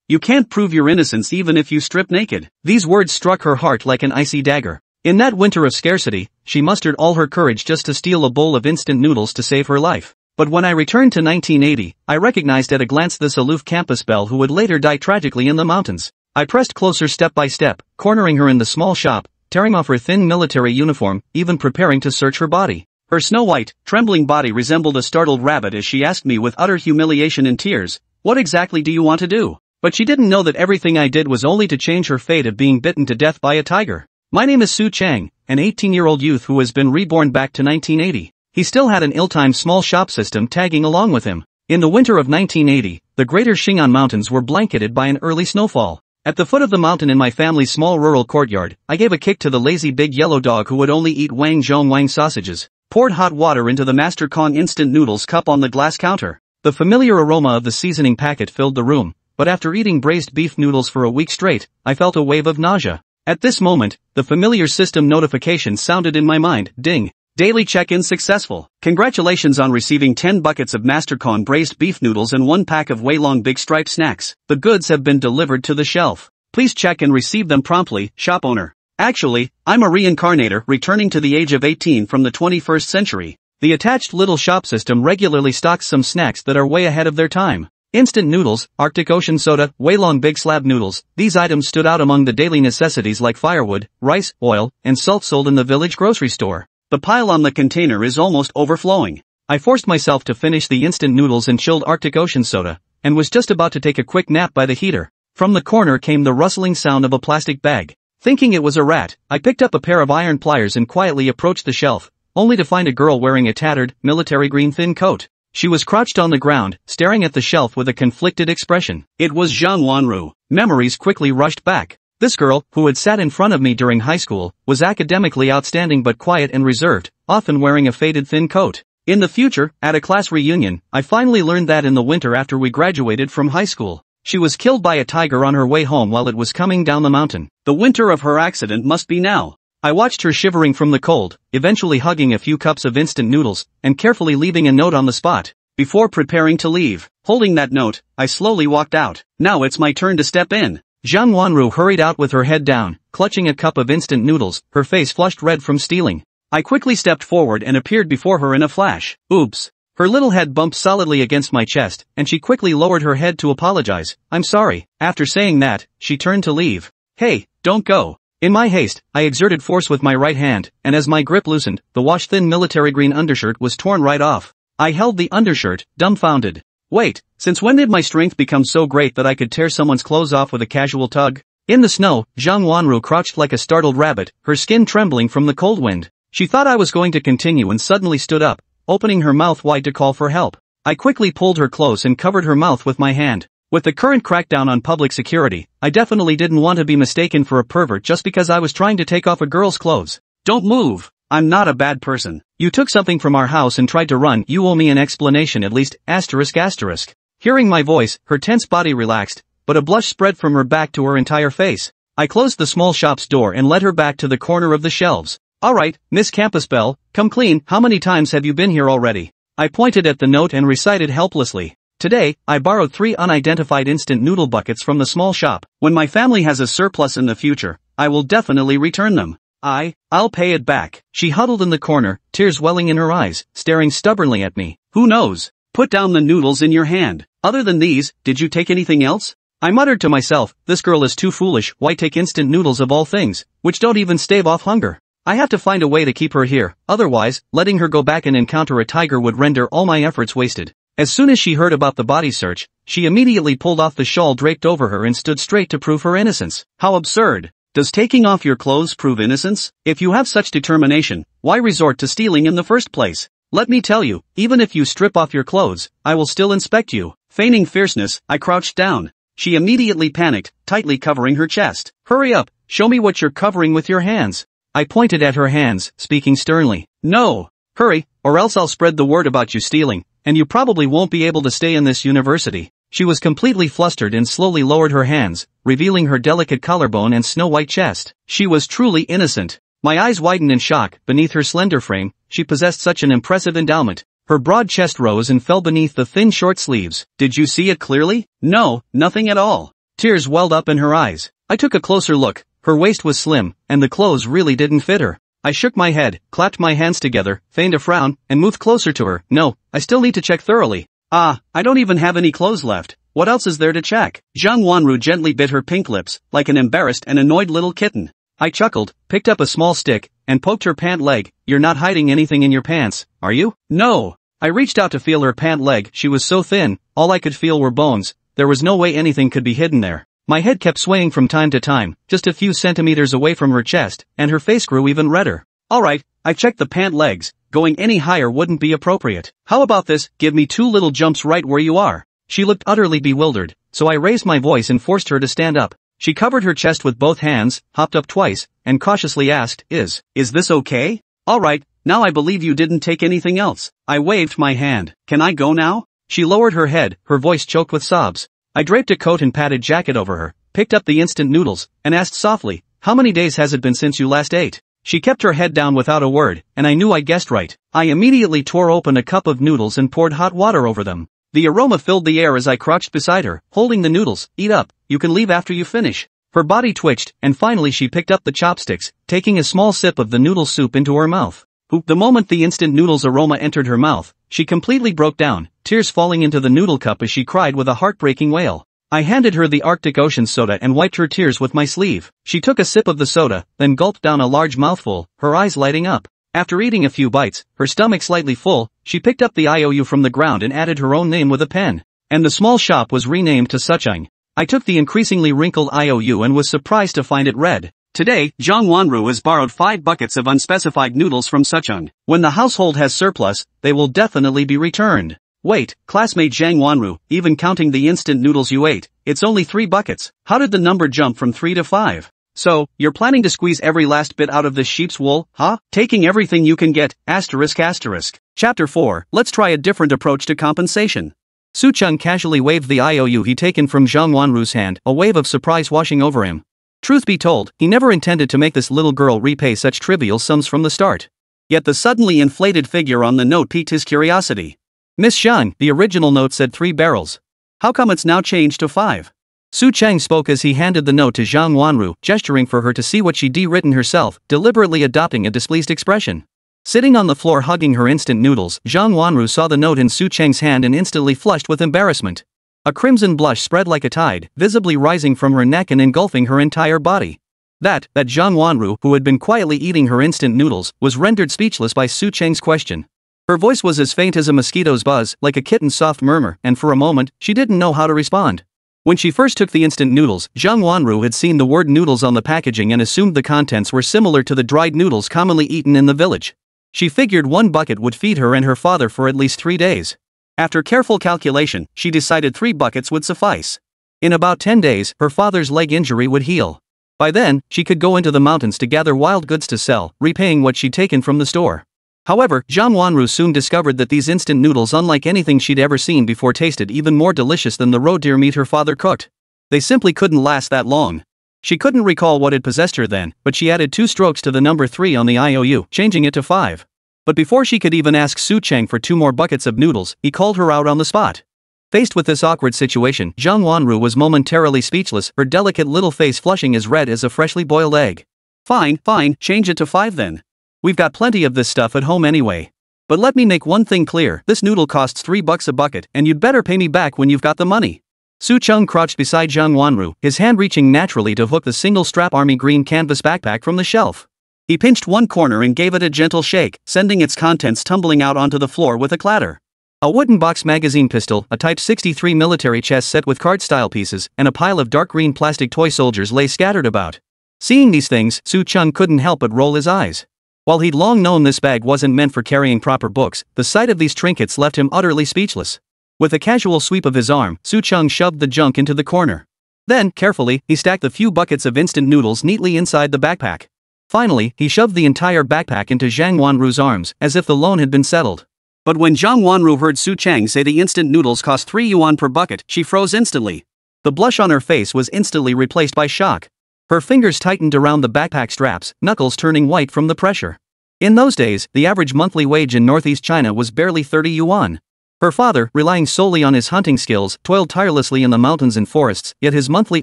You can't prove your innocence even if you strip naked. These words struck her heart like an icy dagger. In that winter of scarcity, she mustered all her courage just to steal a bowl of instant noodles to save her life. But when I returned to 1980, I recognized at a glance this aloof campus belle who would later die tragically in the mountains. I pressed closer step by step, cornering her in the small shop, tearing off her thin military uniform, even preparing to search her body. Her snow-white, trembling body resembled a startled rabbit as she asked me with utter humiliation and tears, "What exactly do you want to do?" But she didn't know that everything I did was only to change her fate of being bitten to death by a tiger. My name is Su Chang, an 18-year-old youth who has been reborn back to 1980. He still had an ill-timed small shop system tagging along with him. In the winter of 1980, the greater Shingan Mountains were blanketed by an early snowfall. At the foot of the mountain in my family's small rural courtyard, I gave a kick to the lazy big yellow dog who would only eat Wang Zhong Wang sausages, poured hot water into the Master Kong instant noodles cup on the glass counter. The familiar aroma of the seasoning packet filled the room, but after eating braised beef noodles for a week straight, I felt a wave of nausea. At this moment, the familiar system notification sounded in my mind, ding. Daily check-in successful. Congratulations on receiving 10 buckets of Mastercon braised beef noodles and 1 pack of Weilong Big Stripe snacks. The goods have been delivered to the shelf. Please check and receive them promptly, shop owner. Actually, I'm a reincarnator returning to the age of 18 from the 21st century. The attached little shop system regularly stocks some snacks that are way ahead of their time. Instant noodles, Arctic Ocean soda, Weilong Big Slab noodles. These items stood out among the daily necessities like firewood, rice, oil, and salt sold in the village grocery store. The pile on the container is almost overflowing. I forced myself to finish the instant noodles and chilled Arctic Ocean soda, and was just about to take a quick nap by the heater. From the corner came the rustling sound of a plastic bag. Thinking it was a rat, I picked up a pair of iron pliers and quietly approached the shelf, only to find a girl wearing a tattered, military green thin coat. She was crouched on the ground, staring at the shelf with a conflicted expression. It was Zhang Wanru. Memories quickly rushed back. This girl, who had sat in front of me during high school, was academically outstanding but quiet and reserved, often wearing a faded thin coat. In the future, at a class reunion, I finally learned that in the winter after we graduated from high school, she was killed by a tiger on her way home while it was coming down the mountain. The winter of her accident must be now. I watched her shivering from the cold, eventually hugging a few cups of instant noodles, and carefully leaving a note on the spot. Before preparing to leave, holding that note, I slowly walked out. Now it's my turn to step in. Zhang Wanru hurried out with her head down, clutching a cup of instant noodles, her face flushed red from stealing. I quickly stepped forward and appeared before her in a flash. Oops. Her little head bumped solidly against my chest, and she quickly lowered her head to apologize. I'm sorry. After saying that, she turned to leave. Hey, don't go. In my haste, I exerted force with my right hand, and as my grip loosened, the wash-thin military green undershirt was torn right off. I held the undershirt, dumbfounded. Wait, since when did my strength become so great that I could tear someone's clothes off with a casual tug? In the snow, Zhang Wanru crouched like a startled rabbit, her skin trembling from the cold wind. She thought I was going to continue and suddenly stood up, opening her mouth wide to call for help. I quickly pulled her close and covered her mouth with my hand. With the current crackdown on public security, I definitely didn't want to be mistaken for a pervert just because I was trying to take off a girl's clothes. Don't move. I'm not a bad person. You took something from our house and tried to run. You owe me an explanation at least, asterisk asterisk. Hearing my voice, her tense body relaxed, but a blush spread from her back to her entire face. I closed the small shop's door and led her back to the corner of the shelves. Alright, Miss Campus Belle, come clean. How many times have you been here already? I pointed at the note and recited helplessly. Today, I borrowed 3 unidentified instant noodle buckets from the small shop. When my family has a surplus in the future, I will definitely return them. I'll pay it back. She huddled in the corner, tears welling in her eyes, staring stubbornly at me. Who knows? Put down the noodles in your hand. Other than these, did you take anything else? I muttered to myself, this girl is too foolish. Why take instant noodles of all things, which don't even stave off hunger? I have to find a way to keep her here, otherwise, letting her go back and encounter a tiger would render all my efforts wasted. As soon as she heard about the body search, she immediately pulled off the shawl draped over her and stood straight to prove her innocence. How absurd. Does taking off your clothes prove innocence? If you have such determination, why resort to stealing in the first place? Let me tell you, even if you strip off your clothes, I will still inspect you. Feigning fierceness, I crouched down. She immediately panicked, tightly covering her chest. Hurry up, show me what you're covering with your hands. I pointed at her hands, speaking sternly. No. Hurry, or else I'll spread the word about you stealing, and you probably won't be able to stay in this university. She was completely flustered and slowly lowered her hands, revealing her delicate collarbone and snow-white chest. She was truly innocent. My eyes widened in shock. Beneath her slender frame, she possessed such an impressive endowment. Her broad chest rose and fell beneath the thin short sleeves. Did you see it clearly? No, nothing at all. Tears welled up in her eyes. I took a closer look. Her waist was slim, and the clothes really didn't fit her. I shook my head, clapped my hands together, feigned a frown, and moved closer to her. No, I still need to check thoroughly. I don't even have any clothes left. What else is there to check? Zhang Wanru gently bit her pink lips, like an embarrassed and annoyed little kitten. I chuckled, picked up a small stick, and poked her pant leg. You're not hiding anything in your pants, are you? No. I reached out to feel her pant leg. She was so thin, all I could feel were bones. There was no way anything could be hidden there. My head kept swaying from time to time, just a few centimeters away from her chest, and her face grew even redder. Alright, I checked the pant legs. Going any higher wouldn't be appropriate. How about this, give me 2 little jumps right where you are. She looked utterly bewildered, so I raised my voice and forced her to stand up. She covered her chest with both hands, hopped up twice, and cautiously asked, Is this okay? Alright, now I believe you didn't take anything else. I waved my hand. Can I go now? She lowered her head, her voice choked with sobs. I draped a coat and padded jacket over her, picked up the instant noodles, and asked softly, How many days has it been since you last ate? She kept her head down without a word, and I knew I guessed right. I immediately tore open a cup of noodles and poured hot water over them. The aroma filled the air as I crouched beside her, holding the noodles. Eat up, you can leave after you finish. Her body twitched, and finally she picked up the chopsticks, taking a small sip of the noodle soup into her mouth. The moment the instant noodles aroma entered her mouth, she completely broke down, tears falling into the noodle cup as she cried with a heartbreaking wail. I handed her the Arctic Ocean soda and wiped her tears with my sleeve. She took a sip of the soda, then gulped down a large mouthful, her eyes lighting up. After eating a few bites, her stomach slightly full, she picked up the IOU from the ground and added her own name with a pen. And the small shop was renamed to Suchang. I took the increasingly wrinkled IOU and was surprised to find it read. Today, Zhang Wanru has borrowed 5 buckets of unspecified noodles from Suchang. When the household has surplus, they will definitely be returned. Wait, classmate Zhang Wanru, even counting the instant noodles you ate, it's only 3 buckets. How did the number jump from 3 to 5? So, you're planning to squeeze every last bit out of this sheep's wool, huh? Taking everything you can get, asterisk asterisk. Chapter 4, let's try a different approach to compensation. Suchang casually waved the IOU he'd taken from Zhang Wanru's hand, a wave of surprise washing over him. Truth be told, he never intended to make this little girl repay such trivial sums from the start. Yet the suddenly inflated figure on the note piqued his curiosity. Miss Zhang, the original note said 3 barrels. How come it's now changed to 5? Suchang spoke as he handed the note to Zhang Wanru, gesturing for her to see what she'd written herself, deliberately adopting a displeased expression. Sitting on the floor hugging her instant noodles, Zhang Wanru saw the note in Suchang's hand and instantly flushed with embarrassment. A crimson blush spread like a tide, visibly rising from her neck and engulfing her entire body. That Zhang Wanru, who had been quietly eating her instant noodles, was rendered speechless by Suchang's question. Her voice was as faint as a mosquito's buzz, like a kitten's soft murmur, and for a moment, she didn't know how to respond. When she first took the instant noodles, Zhang Wanru had seen the word noodles on the packaging and assumed the contents were similar to the dried noodles commonly eaten in the village. She figured 1 bucket would feed her and her father for at least 3 days. After careful calculation, she decided 3 buckets would suffice. In about 10 days, her father's leg injury would heal. By then, she could go into the mountains to gather wild goods to sell, repaying what she'd taken from the store. However, Zhang Wanru soon discovered that these instant noodles, unlike anything she'd ever seen before, tasted even more delicious than the roe deer meat her father cooked. They simply couldn't last that long. She couldn't recall what had possessed her then, but she added 2 strokes to the number 3 on the IOU, changing it to 5. But before she could even ask Suchang for 2 more buckets of noodles, he called her out on the spot. Faced with this awkward situation, Zhang Wanru was momentarily speechless, her delicate little face flushing as red as a freshly boiled egg. Fine, change it to 5 then. We've got plenty of this stuff at home anyway. But let me make one thing clear, this noodle costs $3 a bucket, and you'd better pay me back when you've got the money. Suchang crouched beside Zhang Wanru, his hand reaching naturally to hook the single-strap army green canvas backpack from the shelf. He pinched one corner and gave it a gentle shake, sending its contents tumbling out onto the floor with a clatter. A wooden box magazine pistol, a Type 63 military chest set with card-style pieces, and a pile of dark green plastic toy soldiers lay scattered about. Seeing these things, Suchang couldn't help but roll his eyes. While he'd long known this bag wasn't meant for carrying proper books, the sight of these trinkets left him utterly speechless. With a casual sweep of his arm, Suchang shoved the junk into the corner. Then, carefully, he stacked the few buckets of instant noodles neatly inside the backpack. Finally, he shoved the entire backpack into Zhang Wanru's arms, as if the loan had been settled. But when Zhang Wanru heard Suchang say the instant noodles cost 3 yuan per bucket, she froze instantly. The blush on her face was instantly replaced by shock. Her fingers tightened around the backpack straps, knuckles turning white from the pressure. In those days, the average monthly wage in northeast China was barely 30 yuan. Her father, relying solely on his hunting skills, toiled tirelessly in the mountains and forests, yet his monthly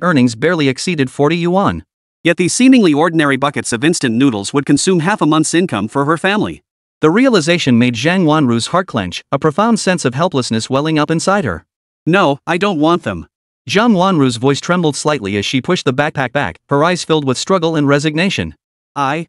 earnings barely exceeded 40 yuan. Yet these seemingly ordinary buckets of instant noodles would consume half a month's income for her family. The realization made Zhang Wanru's heart clench, a profound sense of helplessness welling up inside her. No, I don't want them. Zhang Wanru's voice trembled slightly as she pushed the backpack back, her eyes filled with struggle and resignation. I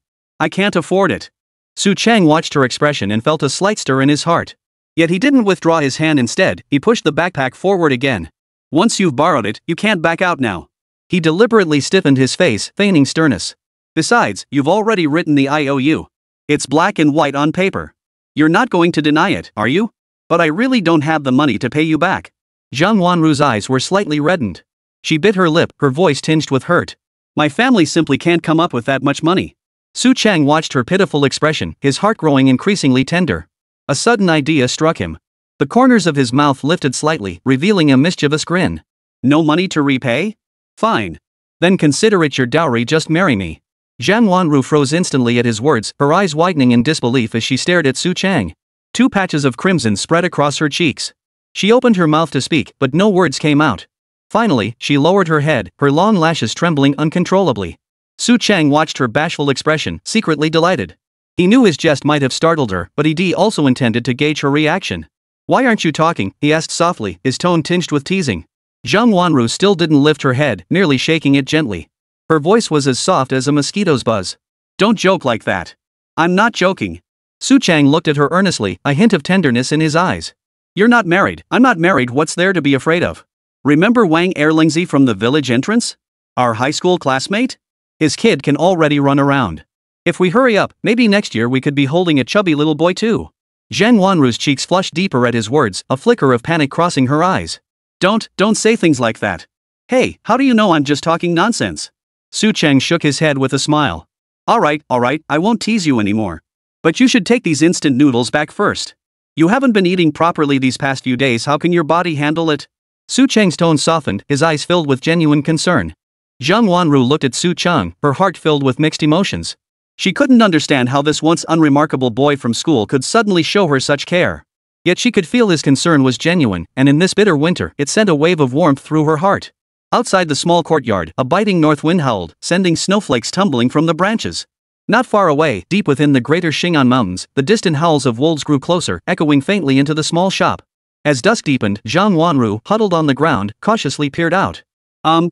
can't afford it. Su Chang watched her expression and felt a slight stir in his heart. Yet he didn't withdraw his hand. Instead, he pushed the backpack forward again. Once you've borrowed it, you can't back out now. He deliberately stiffened his face, feigning sternness. Besides, you've already written the IOU. It's black and white on paper. You're not going to deny it, are you? But I really don't have the money to pay you back. Zhang Wanru's eyes were slightly reddened. She bit her lip, her voice tinged with hurt. My family simply can't come up with that much money. Su Chang watched her pitiful expression, his heart growing increasingly tender. A sudden idea struck him. The corners of his mouth lifted slightly, revealing a mischievous grin. No money to repay? Fine. Then consider it your dowry, just marry me. Zhang Wanru froze instantly at his words, her eyes widening in disbelief as she stared at Su Chang. 2 patches of crimson spread across her cheeks. She opened her mouth to speak, but no words came out. Finally, she lowered her head, her long lashes trembling uncontrollably. Su Chang watched her bashful expression, secretly delighted. He knew his jest might have startled her, but he also intended to gauge her reaction. Why aren't you talking? He asked softly, his tone tinged with teasing. Zhang Wanru still didn't lift her head, merely shaking it gently. Her voice was as soft as a mosquito's buzz. Don't joke like that. I'm not joking. Su Chang looked at her earnestly, a hint of tenderness in his eyes. You're not married. I'm not married. What's there to be afraid of? Remember Wang Erlingzi from the village entrance? Our high school classmate? His kid can already run around. If we hurry up, maybe next year we could be holding a chubby little boy too. Zhang Wanru's cheeks flushed deeper at his words, a flicker of panic crossing her eyes. Don't say things like that. Hey, how do you know I'm just talking nonsense? Su Chang shook his head with a smile. Alright, I won't tease you anymore. But you should take these instant noodles back first. You haven't been eating properly these past few days. How can your body handle it? Su Chang's tone softened, his eyes filled with genuine concern. Zhang Wanru looked at Su Chang, her heart filled with mixed emotions. She couldn't understand how this once unremarkable boy from school could suddenly show her such care. Yet she could feel his concern was genuine, and in this bitter winter, it sent a wave of warmth through her heart. Outside the small courtyard, a biting north wind howled, sending snowflakes tumbling from the branches. Not far away, deep within the greater Xing'an Mountains, the distant howls of wolves grew closer, echoing faintly into the small shop. As dusk deepened, Zhang Wanru, huddled on the ground, cautiously peered out.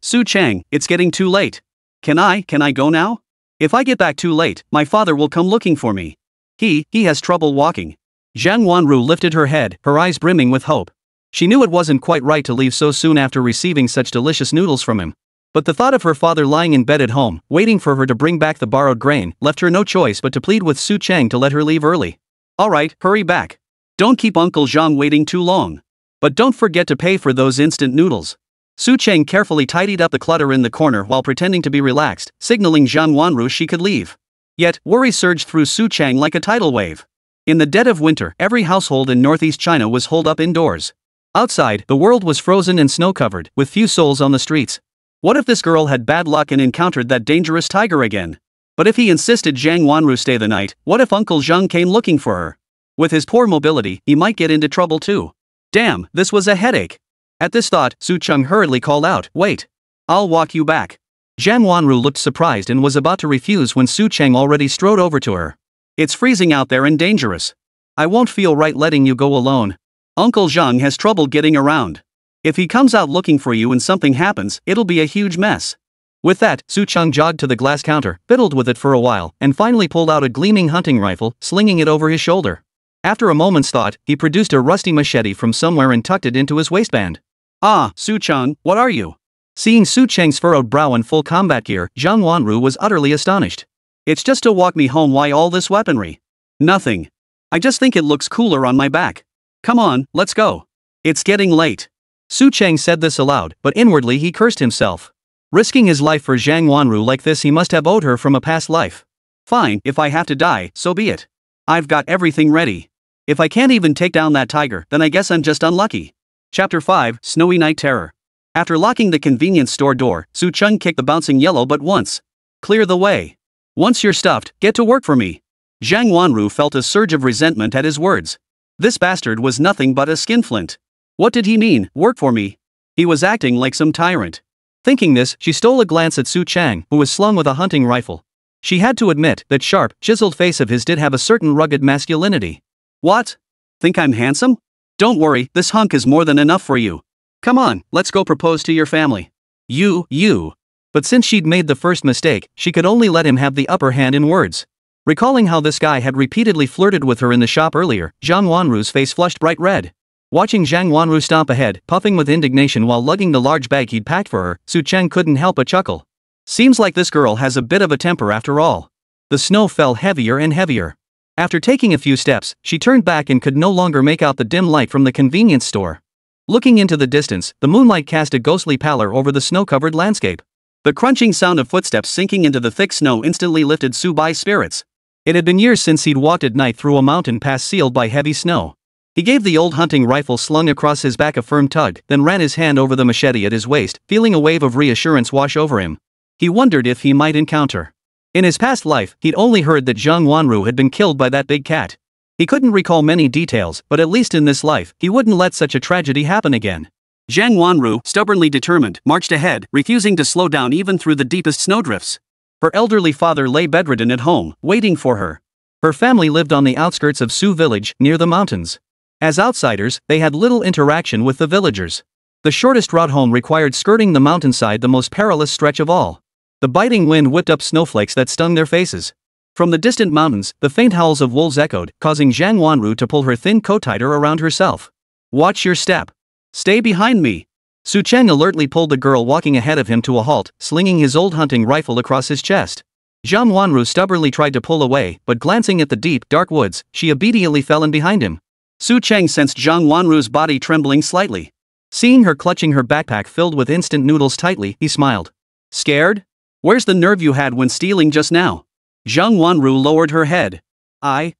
Su Chang, it's getting too late. Can I go now? If I get back too late, my father will come looking for me. He has trouble walking. Zhang Wanru lifted her head, her eyes brimming with hope. She knew it wasn't quite right to leave so soon after receiving such delicious noodles from him. But the thought of her father lying in bed at home, waiting for her to bring back the borrowed grain, left her no choice but to plead with Su Chang to let her leave early. Alright, hurry back. Don't keep Uncle Zhang waiting too long. But don't forget to pay for those instant noodles. Su Chang carefully tidied up the clutter in the corner while pretending to be relaxed, signaling Zhang Wanru she could leave. Yet, worry surged through Su Chang like a tidal wave. In the dead of winter, every household in northeast China was holed up indoors. Outside, the world was frozen and snow-covered, with few souls on the streets. What if this girl had bad luck and encountered that dangerous tiger again? But if he insisted Zhang Wanru stay the night, what if Uncle Zhang came looking for her? With his poor mobility, he might get into trouble too. Damn, this was a headache. At this thought, Su Chang hurriedly called out, wait. I'll walk you back. Zhang Wanru looked surprised and was about to refuse when Su Chang already strode over to her. It's freezing out there and dangerous. I won't feel right letting you go alone. Uncle Zhang has trouble getting around. If he comes out looking for you and something happens, it'll be a huge mess. With that, Su Chang jogged to the glass counter, fiddled with it for a while, and finally pulled out a gleaming hunting rifle, slinging it over his shoulder. After a moment's thought, he produced a rusty machete from somewhere and tucked it into his waistband. Ah, Su Chang, what are you? Seeing Su Chang's furrowed brow and full combat gear, Zhang Wanru was utterly astonished. It's just to walk me home. Why all this weaponry? Nothing. I just think it looks cooler on my back. Come on, let's go. It's getting late. Su Chang said this aloud, but inwardly he cursed himself. Risking his life for Zhang Wanru like this, he must have owed her from a past life. Fine, if I have to die, so be it. I've got everything ready. If I can't even take down that tiger, then I guess I'm just unlucky. Chapter 5, Snowy Night Terror. After locking the convenience store door, Su Chang kicked the bouncing yellow but once. Clear the way. Once you're stuffed, get to work for me. Zhang Wanru felt a surge of resentment at his words. This bastard was nothing but a skinflint. What did he mean, work for me? He was acting like some tyrant. Thinking this, she stole a glance at Su Chang, who was slung with a hunting rifle. She had to admit that sharp, chiseled face of his did have a certain rugged masculinity. What? Think I'm handsome? Don't worry, this hunk is more than enough for you. Come on, let's go propose to your family. You. But since she'd made the first mistake, she could only let him have the upper hand in words. Recalling how this guy had repeatedly flirted with her in the shop earlier, Zhang Wanru's face flushed bright red. Watching Zhang Wanru stomp ahead, puffing with indignation while lugging the large bag he'd packed for her, Su Cheng couldn't help but chuckle. Seems like this girl has a bit of a temper after all. The snow fell heavier and heavier. After taking a few steps, she turned back and could no longer make out the dim light from the convenience store. Looking into the distance, the moonlight cast a ghostly pallor over the snow-covered landscape. The crunching sound of footsteps sinking into the thick snow instantly lifted Su Bai's spirits. It had been years since he'd walked at night through a mountain pass sealed by heavy snow. He gave the old hunting rifle slung across his back a firm tug, then ran his hand over the machete at his waist, feeling a wave of reassurance wash over him. He wondered if he might encounter. In his past life, he'd only heard that Zhang Wanru had been killed by that big cat. He couldn't recall many details, but at least in this life, he wouldn't let such a tragedy happen again. Zhang Wanru, stubbornly determined, marched ahead, refusing to slow down even through the deepest snowdrifts. Her elderly father lay bedridden at home, waiting for her. Her family lived on the outskirts of Su village, near the mountains. As outsiders, they had little interaction with the villagers. The shortest route home required skirting the mountainside, the most perilous stretch of all. The biting wind whipped up snowflakes that stung their faces. From the distant mountains, the faint howls of wolves echoed, causing Zhang Wanru to pull her thin coat tighter around herself. Watch your step. Stay behind me. Su Cheng alertly pulled the girl walking ahead of him to a halt, slinging his old hunting rifle across his chest. Zhang Wanru stubbornly tried to pull away, but glancing at the deep, dark woods, she obediently fell in behind him. Su Cheng sensed Zhang Wanru's body trembling slightly. Seeing her clutching her backpack filled with instant noodles tightly, he smiled. Scared? Where's the nerve you had when stealing just now? Zhang Wanru lowered her head. I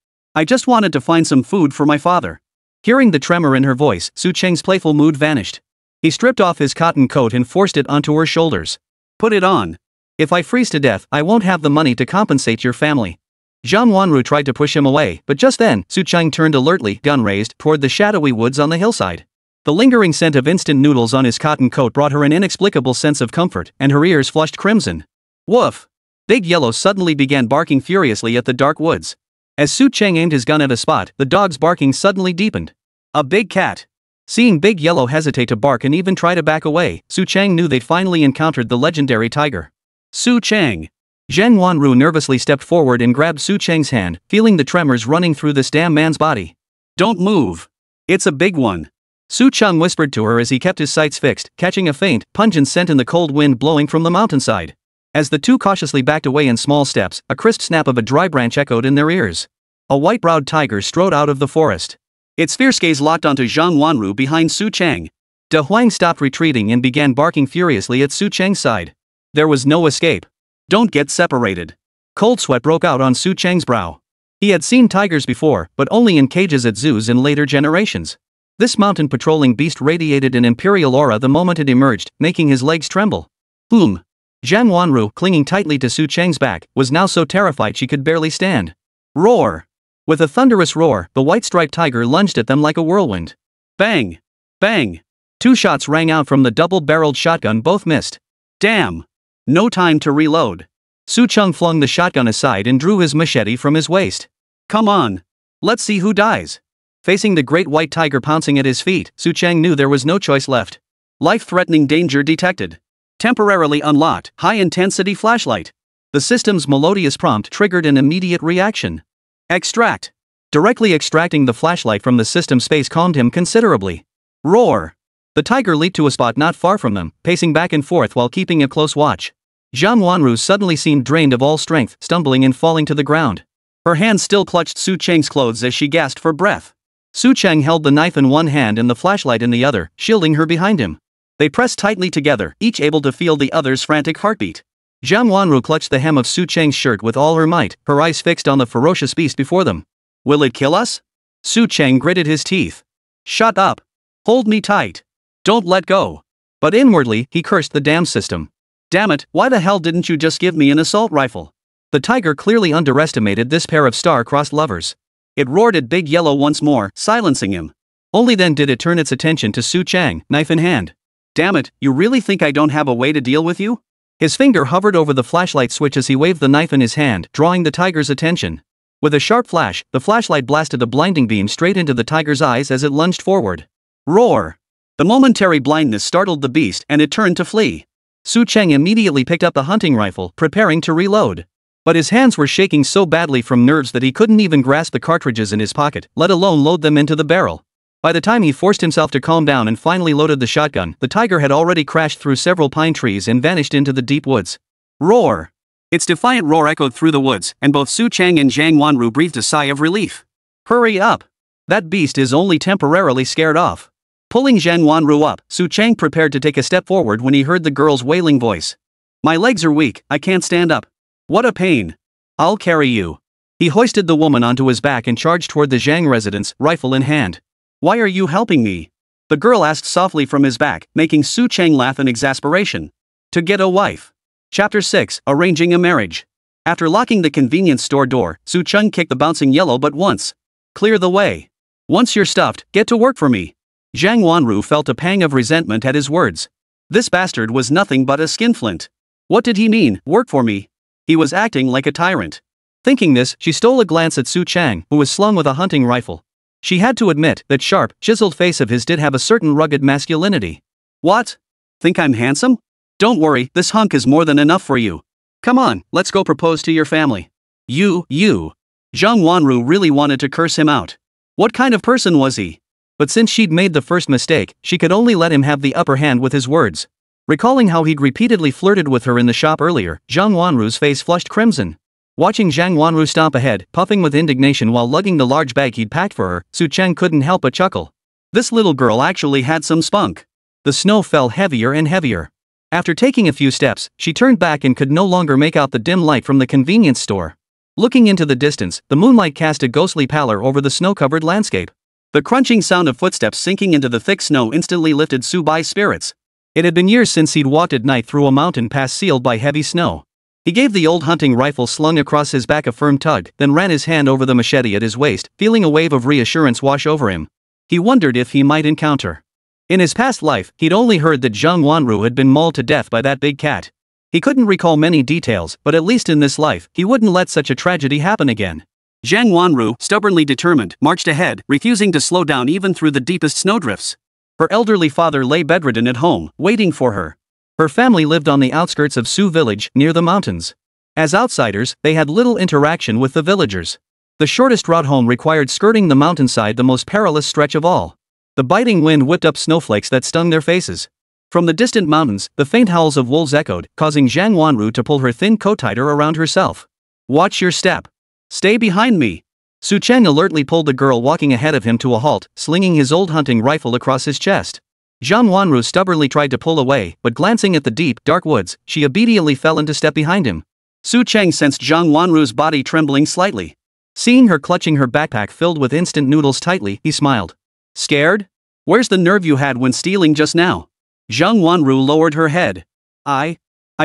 just wanted to find some food for my father. Hearing the tremor in her voice, Su Cheng's playful mood vanished. He stripped off his cotton coat and forced it onto her shoulders. Put it on. If I freeze to death, I won't have the money to compensate your family. Zhang Wanru tried to push him away, but just then, Su Cheng turned alertly, gun raised, toward the shadowy woods on the hillside. The lingering scent of instant noodles on his cotton coat brought her an inexplicable sense of comfort, and her ears flushed crimson. Woof! Big Yellow suddenly began barking furiously at the dark woods. As Su Cheng aimed his gun at a spot, the dog's barking suddenly deepened. A big cat. Seeing Big Yellow hesitate to bark and even try to back away, Su Cheng knew they'd finally encountered the legendary tiger. Su Cheng. Zhang Wanru nervously stepped forward and grabbed Su Cheng's hand, feeling the tremors running through this damn man's body. Don't move. It's a big one. Su Cheng whispered to her as he kept his sights fixed, catching a faint, pungent scent in the cold wind blowing from the mountainside. As the two cautiously backed away in small steps, a crisp snap of a dry branch echoed in their ears. A white-browed tiger strode out of the forest. Its fierce gaze locked onto Zhang Wanru behind Su Cheng. De Huang stopped retreating and began barking furiously at Su Cheng's side. There was no escape. Don't get separated. Cold sweat broke out on Su Cheng's brow. He had seen tigers before, but only in cages at zoos in later generations. This mountain patrolling beast radiated an imperial aura the moment it emerged, making his legs tremble. Zhang Wanru, clinging tightly to Su Cheng's back, was now so terrified she could barely stand. Roar! With a thunderous roar, the white-striped tiger lunged at them like a whirlwind. Bang! Bang! 2 shots rang out from the double-barreled shotgun, both missed. Damn! No time to reload. Su Cheng flung the shotgun aside and drew his machete from his waist. Come on. Let's see who dies. Facing the great white tiger pouncing at his feet, Su Cheng knew there was no choice left. Life-threatening danger detected. Temporarily unlocked, high-intensity flashlight. The system's melodious prompt triggered an immediate reaction. Extract. Directly extracting the flashlight from the system space calmed him considerably. Roar. The tiger leaped to a spot not far from them, pacing back and forth while keeping a close watch. Zhang Wanru suddenly seemed drained of all strength, stumbling and falling to the ground. Her hand still clutched Su Cheng's clothes as she gasped for breath. Su Cheng held the knife in one hand and the flashlight in the other, shielding her behind him. They pressed tightly together, each able to feel the other's frantic heartbeat. Zhang Wanru clutched the hem of Su Cheng's shirt with all her might, her eyes fixed on the ferocious beast before them. Will it kill us? Su Cheng gritted his teeth. Shut up. Hold me tight. Don't let go. But inwardly, he cursed the damn system. Damn it, why the hell didn't you just give me an assault rifle? The tiger clearly underestimated this pair of star-crossed lovers. It roared at Big Yellow once more, silencing him. Only then did it turn its attention to Su Chang, knife in hand. Damn it, you really think I don't have a way to deal with you? His finger hovered over the flashlight switch as he waved the knife in his hand, drawing the tiger's attention. With a sharp flash, the flashlight blasted a blinding beam straight into the tiger's eyes as it lunged forward. Roar! The momentary blindness startled the beast and it turned to flee. Su Chang immediately picked up the hunting rifle, preparing to reload. But his hands were shaking so badly from nerves that he couldn't even grasp the cartridges in his pocket, let alone load them into the barrel. By the time he forced himself to calm down and finally loaded the shotgun, the tiger had already crashed through several pine trees and vanished into the deep woods. Roar! Its defiant roar echoed through the woods, and both Su Chang and Zhang Wanru breathed a sigh of relief. Hurry up! That beast is only temporarily scared off. Pulling Zhang Wanru up, Su Chang prepared to take a step forward when he heard the girl's wailing voice. My legs are weak, I can't stand up. What a pain. I'll carry you. He hoisted the woman onto his back and charged toward the Zhang residence, rifle in hand. Why are you helping me? The girl asked softly from his back, making Su Chang laugh in exasperation. To get a wife. Chapter 6, Arranging a Marriage. After locking the convenience store door, Su Chang kicked the bouncing yellow but once. Clear the way. Once you're stuffed, get to work for me. Zhang Wanru felt a pang of resentment at his words. This bastard was nothing but a skinflint. What did he mean, work for me? He was acting like a tyrant. Thinking this, she stole a glance at Su Chang, who was slung with a hunting rifle. She had to admit that sharp, chiseled face of his did have a certain rugged masculinity. What? Think I'm handsome? Don't worry, this hunk is more than enough for you. Come on, let's go propose to your family. You. Zhang Wanru really wanted to curse him out. What kind of person was he? But since she'd made the first mistake, she could only let him have the upper hand with his words. Recalling how he'd repeatedly flirted with her in the shop earlier, Zhang Wanru's face flushed crimson. Watching Zhang Wanru stomp ahead, puffing with indignation while lugging the large bag he'd packed for her, Su Chang couldn't help but chuckle. This little girl actually had some spunk. The snow fell heavier and heavier. After taking a few steps, she turned back and could no longer make out the dim light from the convenience store. Looking into the distance, the moonlight cast a ghostly pallor over the snow-covered landscape. The crunching sound of footsteps sinking into the thick snow instantly lifted Su Bai's spirits. It had been years since he'd walked at night through a mountain pass sealed by heavy snow. He gave the old hunting rifle slung across his back a firm tug, then ran his hand over the machete at his waist, feeling a wave of reassurance wash over him. He wondered if he might encounter. In his past life, he'd only heard that Zhang Wanru had been mauled to death by that big cat. He couldn't recall many details, but at least in this life, he wouldn't let such a tragedy happen again. Zhang Wanru, stubbornly determined, marched ahead, refusing to slow down even through the deepest snowdrifts. Her elderly father lay bedridden at home, waiting for her. Her family lived on the outskirts of Su village, near the mountains. As outsiders, they had little interaction with the villagers. The shortest route home required skirting the mountainside, the most perilous stretch of all. The biting wind whipped up snowflakes that stung their faces. From the distant mountains, the faint howls of wolves echoed, causing Zhang Wanru to pull her thin coat tighter around herself. Watch your step. Stay behind me. Su Chang alertly pulled the girl walking ahead of him to a halt, slinging his old hunting rifle across his chest. Zhang Wanru stubbornly tried to pull away, but glancing at the deep, dark woods, she obediently fell into step behind him. Su Chang sensed Zhang Wanru's body trembling slightly. Seeing her clutching her backpack filled with instant noodles tightly, he smiled. Scared? Where's the nerve you had when stealing just now? Zhang Wanru lowered her head. I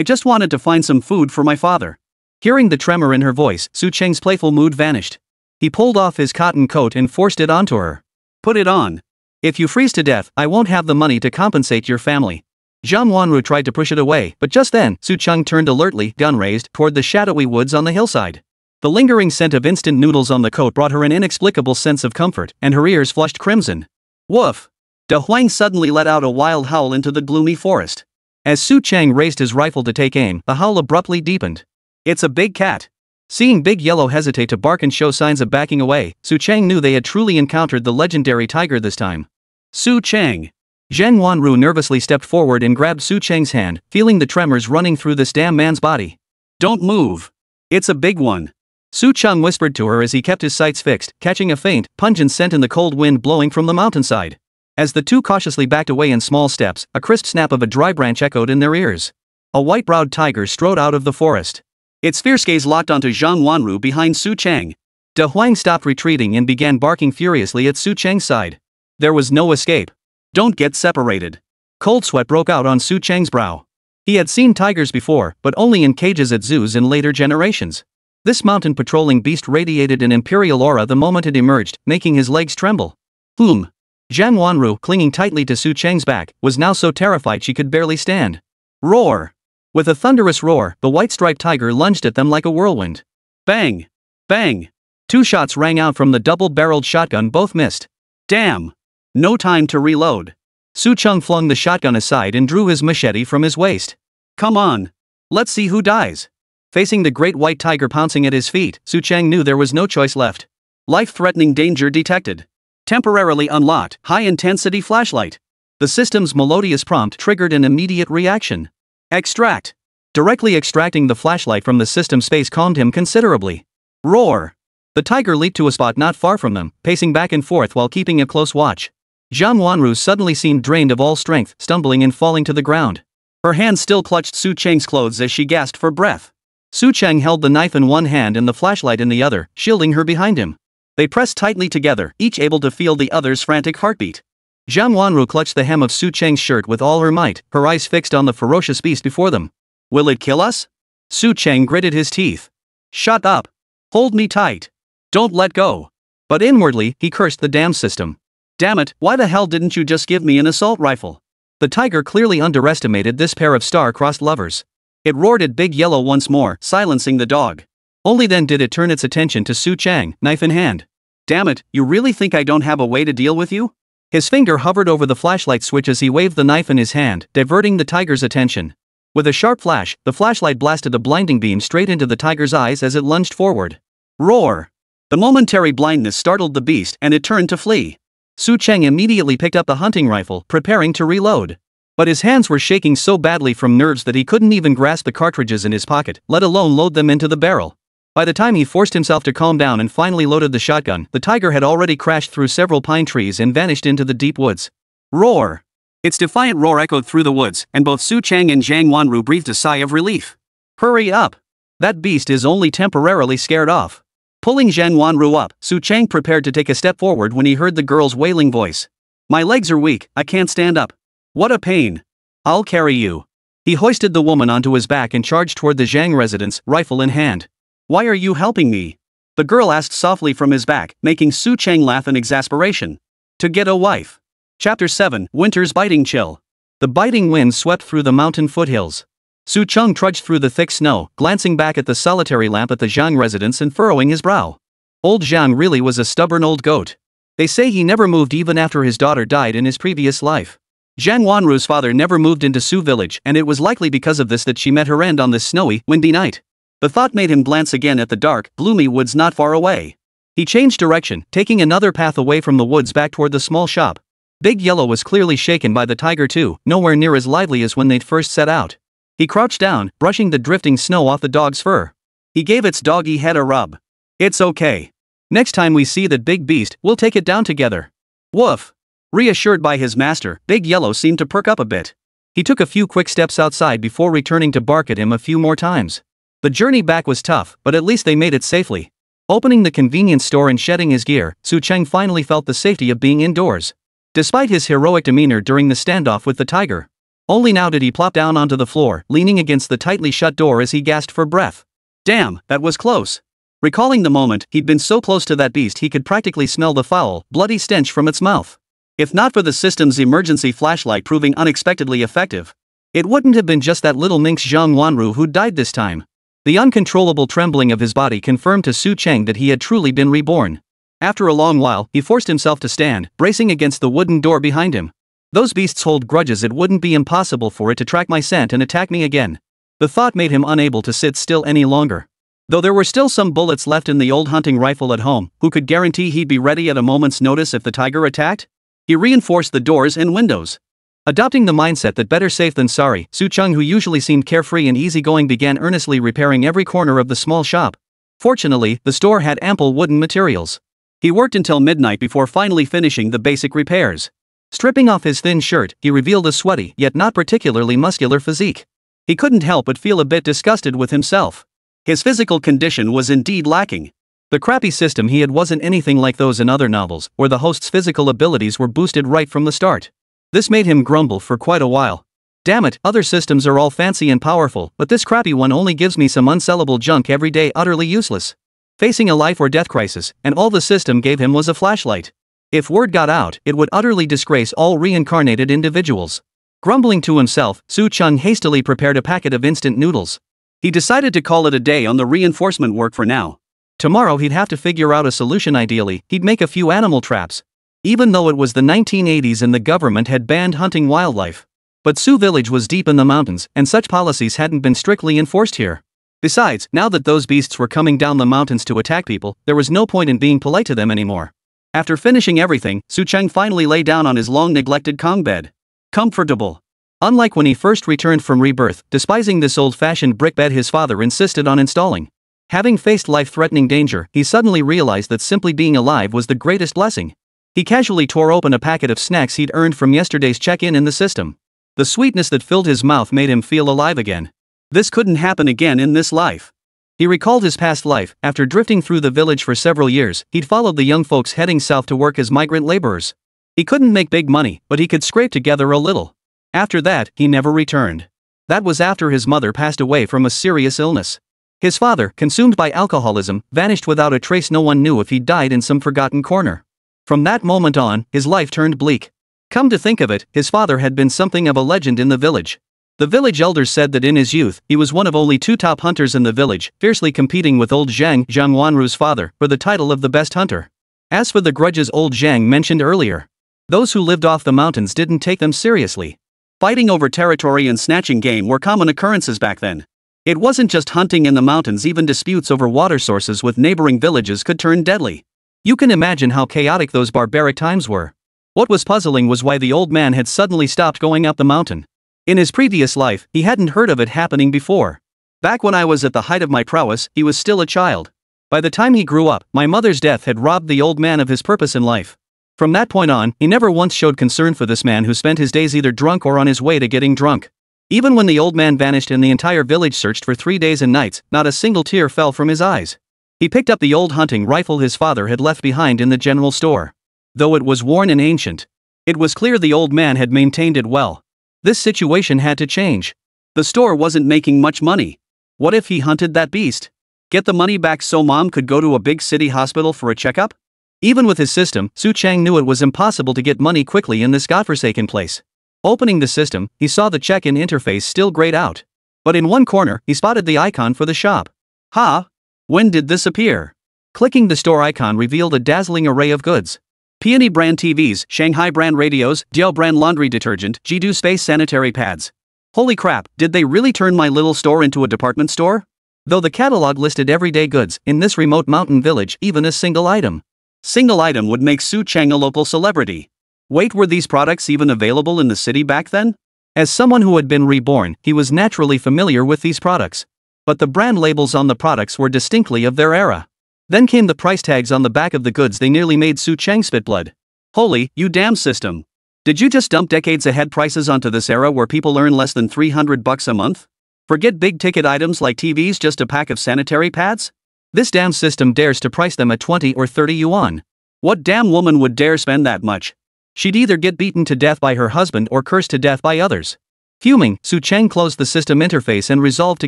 just wanted to find some food for my father. Hearing the tremor in her voice, Su Chang's playful mood vanished. He pulled off his cotton coat and forced it onto her. Put it on. If you freeze to death, I won't have the money to compensate your family. Zhang Wanru tried to push it away, but just then, Su Chang turned alertly, gun raised, toward the shadowy woods on the hillside. The lingering scent of instant noodles on the coat brought her an inexplicable sense of comfort, and her ears flushed crimson. Woof! De Huang suddenly let out a wild howl into the gloomy forest. As Su Chang raised his rifle to take aim, the howl abruptly deepened. It's a big cat. Seeing Big Yellow hesitate to bark and show signs of backing away, Su Chang knew they had truly encountered the legendary tiger this time. Su Chang. Zhang Wanru nervously stepped forward and grabbed Su Chang's hand, feeling the tremors running through this damn man's body. Don't move. It's a big one. Su Chang whispered to her as he kept his sights fixed, catching a faint, pungent scent in the cold wind blowing from the mountainside. As the two cautiously backed away in small steps, a crisp snap of a dry branch echoed in their ears. A white-browed tiger strode out of the forest. Its fierce gaze locked onto Zhang Wanru behind Su Chang. De Huang stopped retreating and began barking furiously at Su Chang's side. There was no escape. Don't get separated. Cold sweat broke out on Su Chang's brow. He had seen tigers before, but only in cages at zoos in later generations. This mountain patrolling beast radiated an imperial aura the moment it emerged, making his legs tremble. Zhang Wanru, clinging tightly to Su Cheng's back, was now so terrified she could barely stand. Roar! With a thunderous roar, the white-striped tiger lunged at them like a whirlwind. Bang! Bang! 2 shots rang out from the double-barreled shotgun, both missed. Damn! No time to reload. Su Cheng flung the shotgun aside and drew his machete from his waist. Come on! Let's see who dies. Facing the great white tiger pouncing at his feet, Su Cheng knew there was no choice left. Life-threatening danger detected. Temporarily unlocked, high-intensity flashlight. The system's melodious prompt triggered an immediate reaction. Extract. Directly extracting the flashlight from the system space calmed him considerably. Roar! The tiger leaped to a spot not far from them, pacing back and forth while keeping a close watch. Zhang Wanru suddenly seemed drained of all strength, stumbling and falling to the ground. Her hand still clutched Su Cheng's clothes as she gasped for breath. Su Cheng held the knife in one hand and the flashlight in the other, shielding her behind him. They pressed tightly together, each able to feel the other's frantic heartbeat. Zhang Wanru clutched the hem of Su Cheng's shirt with all her might, her eyes fixed on the ferocious beast before them. Will it kill us? Su Cheng gritted his teeth. Shut up. Hold me tight. Don't let go. But inwardly, he cursed the damn system. Damn it, why the hell didn't you just give me an assault rifle? The tiger clearly underestimated this pair of star-crossed lovers. It roared at Big Yellow once more, silencing the dog. Only then did it turn its attention to Su Cheng, knife in hand. Damn it, you really think I don't have a way to deal with you? His finger hovered over the flashlight switch as he waved the knife in his hand, diverting the tiger's attention. With a sharp flash, the flashlight blasted a blinding beam straight into the tiger's eyes as it lunged forward. Roar! The momentary blindness startled the beast and it turned to flee. Su Cheng immediately picked up the hunting rifle, preparing to reload. But his hands were shaking so badly from nerves that he couldn't even grasp the cartridges in his pocket, let alone load them into the barrel. By the time he forced himself to calm down and finally loaded the shotgun, the tiger had already crashed through several pine trees and vanished into the deep woods. Roar! Its defiant roar echoed through the woods, and both Su Cheng and Zhang Wanru breathed a sigh of relief. Hurry up! That beast is only temporarily scared off. Pulling Zhang Wanru up, Su Cheng prepared to take a step forward when he heard the girl's wailing voice. My legs are weak, I can't stand up. What a pain. I'll carry you. He hoisted the woman onto his back and charged toward the Zhang residence, rifle in hand. Why are you helping me? The girl asked softly from his back, making Su Cheng laugh in exasperation. To get a wife. Chapter 7, Winter's Biting Chill. The biting wind swept through the mountain foothills. Su Cheng trudged through the thick snow, glancing back at the solitary lamp at the Zhang residence and furrowing his brow. Old Zhang really was a stubborn old goat. They say he never moved even after his daughter died in his previous life. Zhang Wanru's father never moved into Su village, and it was likely because of this that she met her end on this snowy, windy night. The thought made him glance again at the dark, gloomy woods not far away. He changed direction, taking another path away from the woods back toward the small shop. Big Yellow was clearly shaken by the tiger too, nowhere near as lively as when they'd first set out. He crouched down, brushing the drifting snow off the dog's fur. He gave its doggy head a rub. It's okay. Next time we see that big beast, we'll take it down together. Woof. Reassured by his master, Big Yellow seemed to perk up a bit. He took a few quick steps outside before returning to bark at him a few more times. The journey back was tough, but at least they made it safely. Opening the convenience store and shedding his gear, Su Cheng finally felt the safety of being indoors. Despite his heroic demeanor during the standoff with the tiger, only now did he plop down onto the floor, leaning against the tightly shut door as he gasped for breath. Damn, that was close. Recalling the moment, he'd been so close to that beast he could practically smell the foul, bloody stench from its mouth. If not for the system's emergency flashlight proving unexpectedly effective, it wouldn't have been just that little minx Zhang Wanru who'd died this time. The uncontrollable trembling of his body confirmed to Su Cheng that he had truly been reborn. After a long while, he forced himself to stand, bracing against the wooden door behind him. Those beasts hold grudges. It wouldn't be impossible for it to track my scent and attack me again. The thought made him unable to sit still any longer. Though there were still some bullets left in the old hunting rifle at home, who could guarantee he'd be ready at a moment's notice if the tiger attacked? He reinforced the doors and windows. Adopting the mindset that better safe than sorry, Su Cheng, who usually seemed carefree and easygoing, began earnestly repairing every corner of the small shop. Fortunately, the store had ample wooden materials. He worked until midnight before finally finishing the basic repairs. Stripping off his thin shirt, he revealed a sweaty, yet not particularly muscular physique. He couldn't help but feel a bit disgusted with himself. His physical condition was indeed lacking. The crappy system he had wasn't anything like those in other novels, where the host's physical abilities were boosted right from the start. This made him grumble for quite a while. Damn it, other systems are all fancy and powerful, but this crappy one only gives me some unsellable junk every day, utterly useless. Facing a life or death crisis, and all the system gave him was a flashlight. If word got out, it would utterly disgrace all reincarnated individuals. Grumbling to himself, Su Chung hastily prepared a packet of instant noodles. He decided to call it a day on the reinforcement work for now. Tomorrow he'd have to figure out a solution. Ideally, he'd make a few animal traps. Even though it was the 1980s and the government had banned hunting wildlife. But Sioux Village was deep in the mountains, and such policies hadn't been strictly enforced here. Besides, now that those beasts were coming down the mountains to attack people, there was no point in being polite to them anymore. After finishing everything, Su Cheng finally lay down on his long-neglected Kong bed. Comfortable. Unlike when he first returned from rebirth, despising this old-fashioned brick bed his father insisted on installing. Having faced life-threatening danger, he suddenly realized that simply being alive was the greatest blessing. He casually tore open a packet of snacks he'd earned from yesterday's check-in in the system. The sweetness that filled his mouth made him feel alive again. This couldn't happen again in this life. He recalled his past life. After drifting through the village for several years, he'd followed the young folks heading south to work as migrant laborers. He couldn't make big money, but he could scrape together a little. After that, he never returned. That was after his mother passed away from a serious illness. His father, consumed by alcoholism, vanished without a trace. No one knew if he'd died in some forgotten corner. From that moment on, his life turned bleak. Come to think of it, his father had been something of a legend in the village. The village elders said that in his youth, he was one of only 2 top hunters in the village, fiercely competing with old Zhang Wanru's father for the title of the best hunter. As for the grudges old Zhang mentioned earlier, those who lived off the mountains didn't take them seriously. Fighting over territory and snatching game were common occurrences back then. It wasn't just hunting in the mountains, even disputes over water sources with neighboring villages could turn deadly. You can imagine how chaotic those barbaric times were. What was puzzling was why the old man had suddenly stopped going up the mountain. In his previous life, he hadn't heard of it happening before. Back when I was at the height of my prowess, he was still a child. By the time he grew up, my mother's death had robbed the old man of his purpose in life. From that point on, he never once showed concern for this man who spent his days either drunk or on his way to getting drunk. Even when the old man vanished and the entire village searched for 3 days and nights, not a single tear fell from his eyes. He picked up the old hunting rifle his father had left behind in the general store. Though it was worn and ancient, it was clear the old man had maintained it well. This situation had to change. The store wasn't making much money. What if he hunted that beast? Get the money back so mom could go to a big city hospital for a checkup? Even with his system, Su Chang knew it was impossible to get money quickly in this godforsaken place. Opening the system, he saw the check-in interface still grayed out. But in one corner, he spotted the icon for the shop. Ha! When did this appear? Clicking the store icon revealed a dazzling array of goods. Peony brand TVs, Shanghai brand radios, Diao brand laundry detergent, Jidu space sanitary pads. Holy crap, did they really turn my little store into a department store? Though the catalog listed everyday goods, in this remote mountain village, even a single item would make Su Cheng a local celebrity. Wait, were these products even available in the city back then? As someone who had been reborn, he was naturally familiar with these products. But the brand labels on the products were distinctly of their era. Then came the price tags on the back of the goods. They nearly made Su Cheng spit blood. Holy, you damn system. Did you just dump decades ahead prices onto this era where people earn less than $300 a month? Forget big ticket items like TVs, just a pack of sanitary pads? This damn system dares to price them at 20 or 30 yuan. What damn woman would dare spend that much? She'd either get beaten to death by her husband or cursed to death by others. Fuming, Su Cheng closed the system interface and resolved to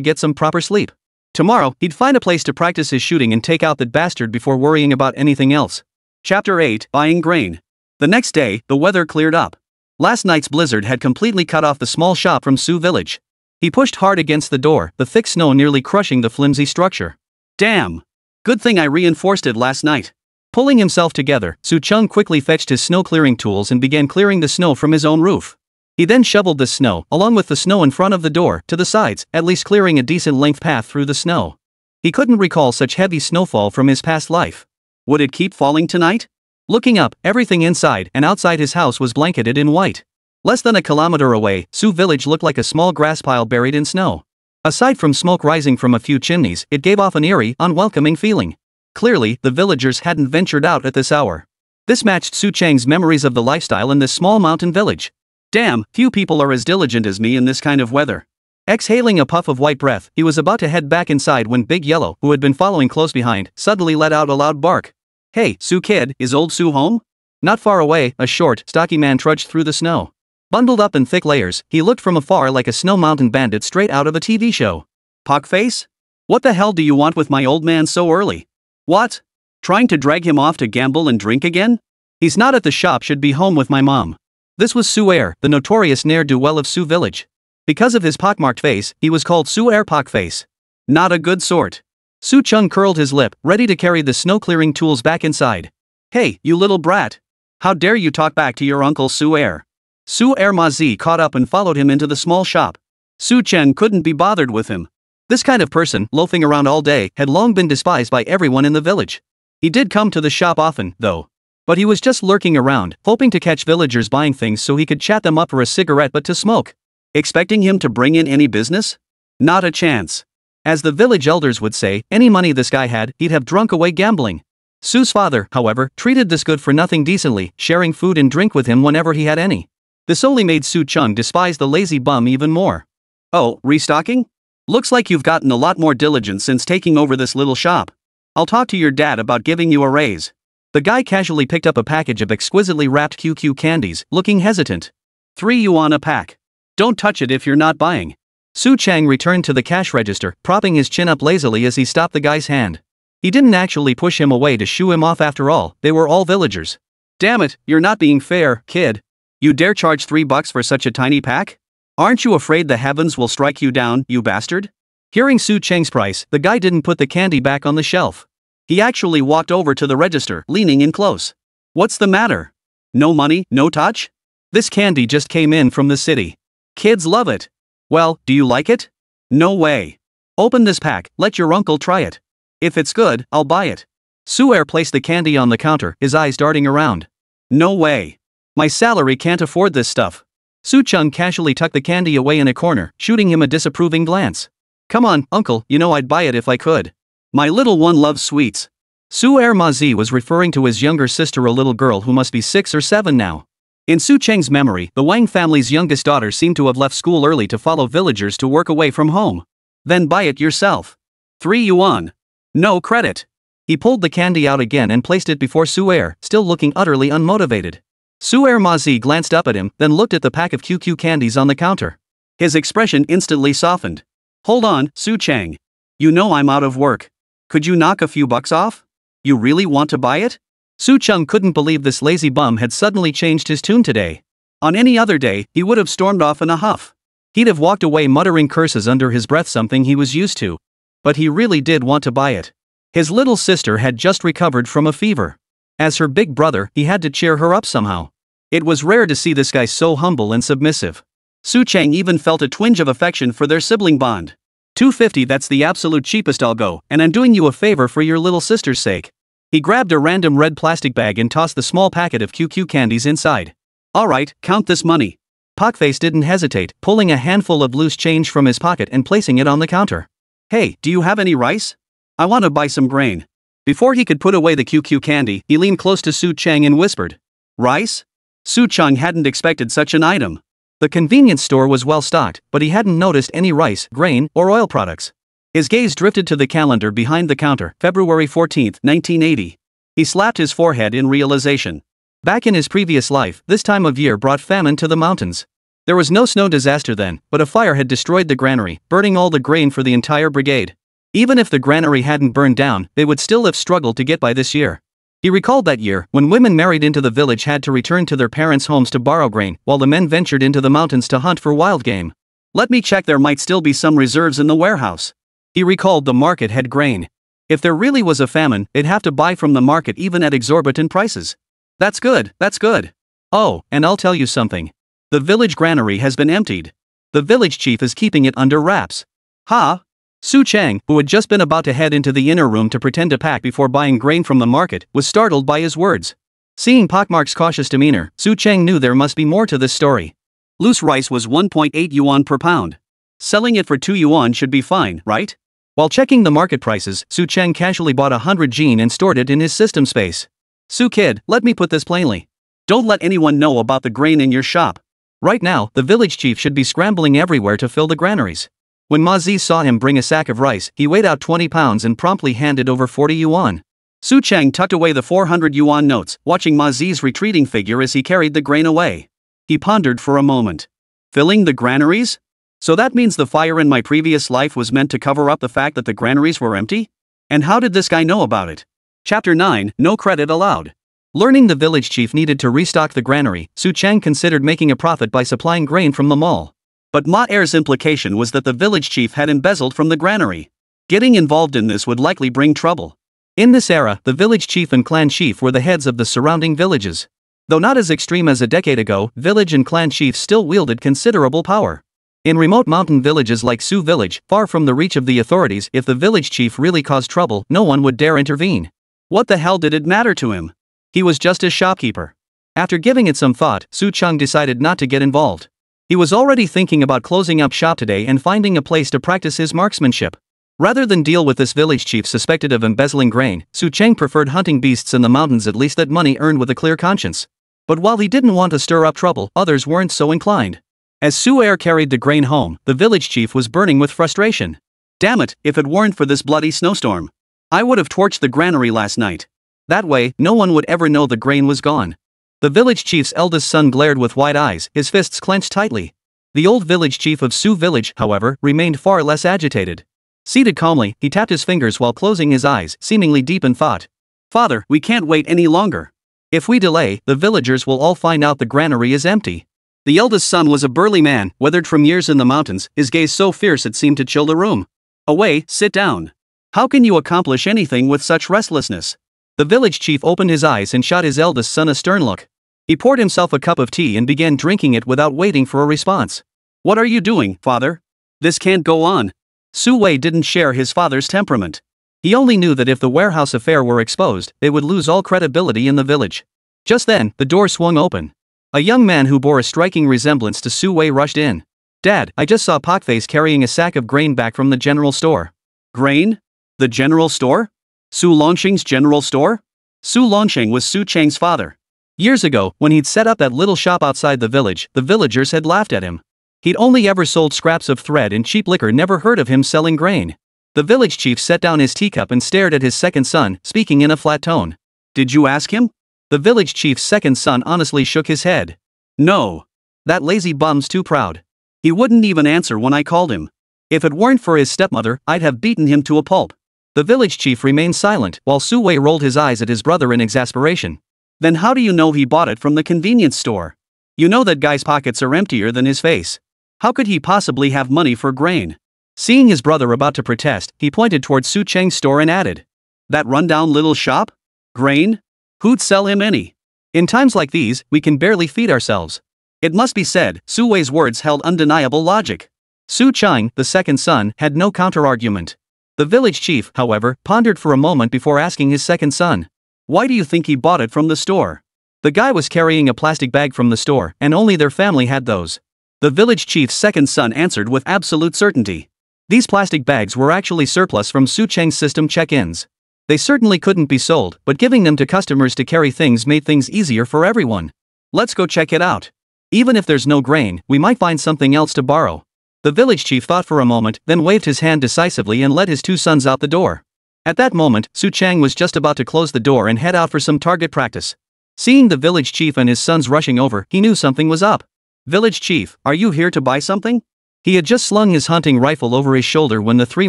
get some proper sleep. Tomorrow, he'd find a place to practice his shooting and take out that bastard before worrying about anything else. Chapter 8, Buying Grain. The next day, the weather cleared up. Last night's blizzard had completely cut off the small shop from Sioux Village. He pushed hard against the door, the thick snow nearly crushing the flimsy structure. Damn! Good thing I reinforced it last night. Pulling himself together, Su Chung quickly fetched his snow-clearing tools and began clearing the snow from his own roof. He then shoveled the snow, along with the snow in front of the door, to the sides, at least clearing a decent length path through the snow. He couldn't recall such heavy snowfall from his past life. Would it keep falling tonight? Looking up, everything inside and outside his house was blanketed in white. Less than a kilometer away, Sioux Village looked like a small grass pile buried in snow. Aside from smoke rising from a few chimneys, it gave off an eerie, unwelcoming feeling. Clearly, the villagers hadn't ventured out at this hour. This matched Su Cheng's memories of the lifestyle in this small mountain village. Damn, few people are as diligent as me in this kind of weather. Exhaling a puff of white breath, he was about to head back inside when Big Yellow, who had been following close behind, suddenly let out a loud bark. Hey, Su kid, is old Su home? Not far away, a short, stocky man trudged through the snow. Bundled up in thick layers, he looked from afar like a snow mountain bandit straight out of a TV show. Pockface? What the hell do you want with my old man so early? What? Trying to drag him off to gamble and drink again? He's not at the shop, should be home with my mom. This was Su'er, the notorious ne'er-do-well of Su village. Because of his pockmarked face, he was called Su'er Pockface. Not a good sort. Su Chung curled his lip, ready to carry the snow-clearing tools back inside. Hey, you little brat. How dare you talk back to your uncle Su'er? Su'er Mazi caught up and followed him into the small shop. Su Chen couldn't be bothered with him. This kind of person, loafing around all day, had long been despised by everyone in the village. He did come to the shop often, though. But he was just lurking around, hoping to catch villagers buying things so he could chat them up for a cigarette but to smoke. Expecting him to bring in any business? Not a chance. As the village elders would say, any money this guy had, he'd have drunk away gambling. Su's father, however, treated this good-for-nothing decently, sharing food and drink with him whenever he had any. This only made Su Chung despise the lazy bum even more. Oh, restocking? Looks like you've gotten a lot more diligent since taking over this little shop. I'll talk to your dad about giving you a raise. The guy casually picked up a package of exquisitely wrapped QQ candies, looking hesitant. 3 yuan a pack. Don't touch it if you're not buying. Su Chang returned to the cash register, propping his chin up lazily as he stopped the guy's hand. He didn't actually push him away to shoo him off after all, they were all villagers. Damn it, you're not being fair, kid. You dare charge $3 for such a tiny pack? Aren't you afraid the heavens will strike you down, you bastard? Hearing Su Chang's price, the guy didn't put the candy back on the shelf. He actually walked over to the register, leaning in close. What's the matter? No money, no touch? This candy just came in from the city. Kids love it. Well, do you like it? No way. Open this pack, let your uncle try it. If it's good, I'll buy it. Su'er placed the candy on the counter, his eyes darting around. No way. My salary can't afford this stuff. Su Chung casually tucked the candy away in a corner, shooting him a disapproving glance. Come on, uncle, you know I'd buy it if I could. My little one loves sweets. Su'er Mazi was referring to his younger sister, a little girl who must be 6 or 7 now. In Su Cheng's memory, the Wang family's youngest daughter seemed to have left school early to follow villagers to work away from home. Then buy it yourself. 3 yuan. No credit. He pulled the candy out again and placed it before Su'er, still looking utterly unmotivated. Su'er Mazi glanced up at him, then looked at the pack of QQ candies on the counter. His expression instantly softened. Hold on, Su Chang. You know I'm out of work. Could you knock a few bucks off? You really want to buy it? Su Chung couldn't believe this lazy bum had suddenly changed his tune today. On any other day, he would have stormed off in a huff. He'd have walked away muttering curses under his breath, something he was used to. But he really did want to buy it. His little sister had just recovered from a fever. As her big brother, he had to cheer her up somehow. It was rare to see this guy so humble and submissive. Su Chang even felt a twinge of affection for their sibling bond. 250, that's the absolute cheapest I'll go, and I'm doing you a favor for your little sister's sake. He grabbed a random red plastic bag and tossed the small packet of QQ candies inside. Alright, count this money. Pockface didn't hesitate, pulling a handful of loose change from his pocket and placing it on the counter. Hey, do you have any rice? I want to buy some grain. Before he could put away the QQ candy, he leaned close to Su Chang and whispered. Rice? Su Chang hadn't expected such an item. The convenience store was well stocked, but he hadn't noticed any rice, grain, or oil products. His gaze drifted to the calendar behind the counter, February 14, 1980. He slapped his forehead in realization. Back in his previous life, this time of year brought famine to the mountains. There was no snow disaster then, but a fire had destroyed the granary, burning all the grain for the entire brigade. Even if the granary hadn't burned down, they would still have struggled to get by this year. He recalled that year, when women married into the village had to return to their parents' homes to borrow grain, while the men ventured into the mountains to hunt for wild game. Let me check, there might still be some reserves in the warehouse. He recalled the market had grain. If there really was a famine, they'd have to buy from the market even at exorbitant prices. That's good, that's good. Oh, and I'll tell you something. The village granary has been emptied. The village chief is keeping it under wraps. Ha! Su Chang, who had just been about to head into the inner room to pretend to pack before buying grain from the market, was startled by his words. Seeing Pockmark's cautious demeanor, Su Chang knew there must be more to this story. Loose rice was 1.8 yuan per pound. Selling it for 2 yuan should be fine, right? While checking the market prices, Su Chang casually bought 100 jin and stored it in his system space. Su kid, let me put this plainly. Don't let anyone know about the grain in your shop. Right now, the village chief should be scrambling everywhere to fill the granaries. When Ma Zi saw him bring a sack of rice, he weighed out 20 pounds and promptly handed over 40 yuan. Su Chang tucked away the 400 yuan notes, watching Ma Zi's retreating figure as he carried the grain away. He pondered for a moment. Filling the granaries? So that means the fire in my previous life was meant to cover up the fact that the granaries were empty? And how did this guy know about it? Chapter 9, No Credit Allowed. Learning the village chief needed to restock the granary, Su Chang considered making a profit by supplying grain from the mall. But Ma Er's implication was that the village chief had embezzled from the granary. Getting involved in this would likely bring trouble. In this era, the village chief and clan chief were the heads of the surrounding villages. Though not as extreme as a decade ago, village and clan chiefs still wielded considerable power. In remote mountain villages like Su Village, far from the reach of the authorities, if the village chief really caused trouble, no one would dare intervene. What the hell did it matter to him? He was just a shopkeeper. After giving it some thought, Su Chang decided not to get involved. He was already thinking about closing up shop today and finding a place to practice his marksmanship. Rather than deal with this village chief suspected of embezzling grain, Su Chang preferred hunting beasts in the mountains, at least that money earned with a clear conscience. But while he didn't want to stir up trouble, others weren't so inclined. As Su Er carried the grain home, the village chief was burning with frustration. Damn it, if it weren't for this bloody snowstorm, I would have torched the granary last night. That way, no one would ever know the grain was gone. The village chief's eldest son glared with wide eyes, his fists clenched tightly. The old village chief of Su Village, however, remained far less agitated. Seated calmly, he tapped his fingers while closing his eyes, seemingly deep in thought. Father, we can't wait any longer. If we delay, the villagers will all find out the granary is empty. The eldest son was a burly man, weathered from years in the mountains, his gaze so fierce it seemed to chill the room. Away, sit down. How can you accomplish anything with such restlessness? The village chief opened his eyes and shot his eldest son a stern look. He poured himself a cup of tea and began drinking it without waiting for a response. What are you doing, father? This can't go on. Su Wei didn't share his father's temperament. He only knew that if the warehouse affair were exposed, they would lose all credibility in the village. Just then, the door swung open. A young man who bore a striking resemblance to Su Wei rushed in. Dad, I just saw Pockface carrying a sack of grain back from the general store. Grain? The general store? Su Longxing's general store? Su Longxing was Su Chang's father. Years ago, when he'd set up that little shop outside the village, the villagers had laughed at him. He'd only ever sold scraps of thread and cheap liquor, never heard of him selling grain. The village chief set down his teacup and stared at his second son, speaking in a flat tone. Did you ask him? The village chief's second son honestly shook his head. No. That lazy bum's too proud. He wouldn't even answer when I called him. If it weren't for his stepmother, I'd have beaten him to a pulp. The village chief remained silent, while Su Wei rolled his eyes at his brother in exasperation. Then how do you know he bought it from the convenience store? You know that guy's pockets are emptier than his face. How could he possibly have money for grain? Seeing his brother about to protest, he pointed towards Su Cheng's store and added. That rundown little shop? Grain? Who'd sell him any? In times like these, we can barely feed ourselves. It must be said, Su Wei's words held undeniable logic. Su Chang, the second son, had no counter-argument. The village chief, however, pondered for a moment before asking his second son. Why do you think he bought it from the store? The guy was carrying a plastic bag from the store, and only their family had those. The village chief's second son answered with absolute certainty. These plastic bags were actually surplus from Su Cheng's system check-ins. They certainly couldn't be sold, but giving them to customers to carry things made things easier for everyone. Let's go check it out. Even if there's no grain, we might find something else to borrow. The village chief thought for a moment, then waved his hand decisively and led his two sons out the door. At that moment, Su Chang was just about to close the door and head out for some target practice. Seeing the village chief and his sons rushing over, he knew something was up. Village chief, are you here to buy something? He had just slung his hunting rifle over his shoulder when the three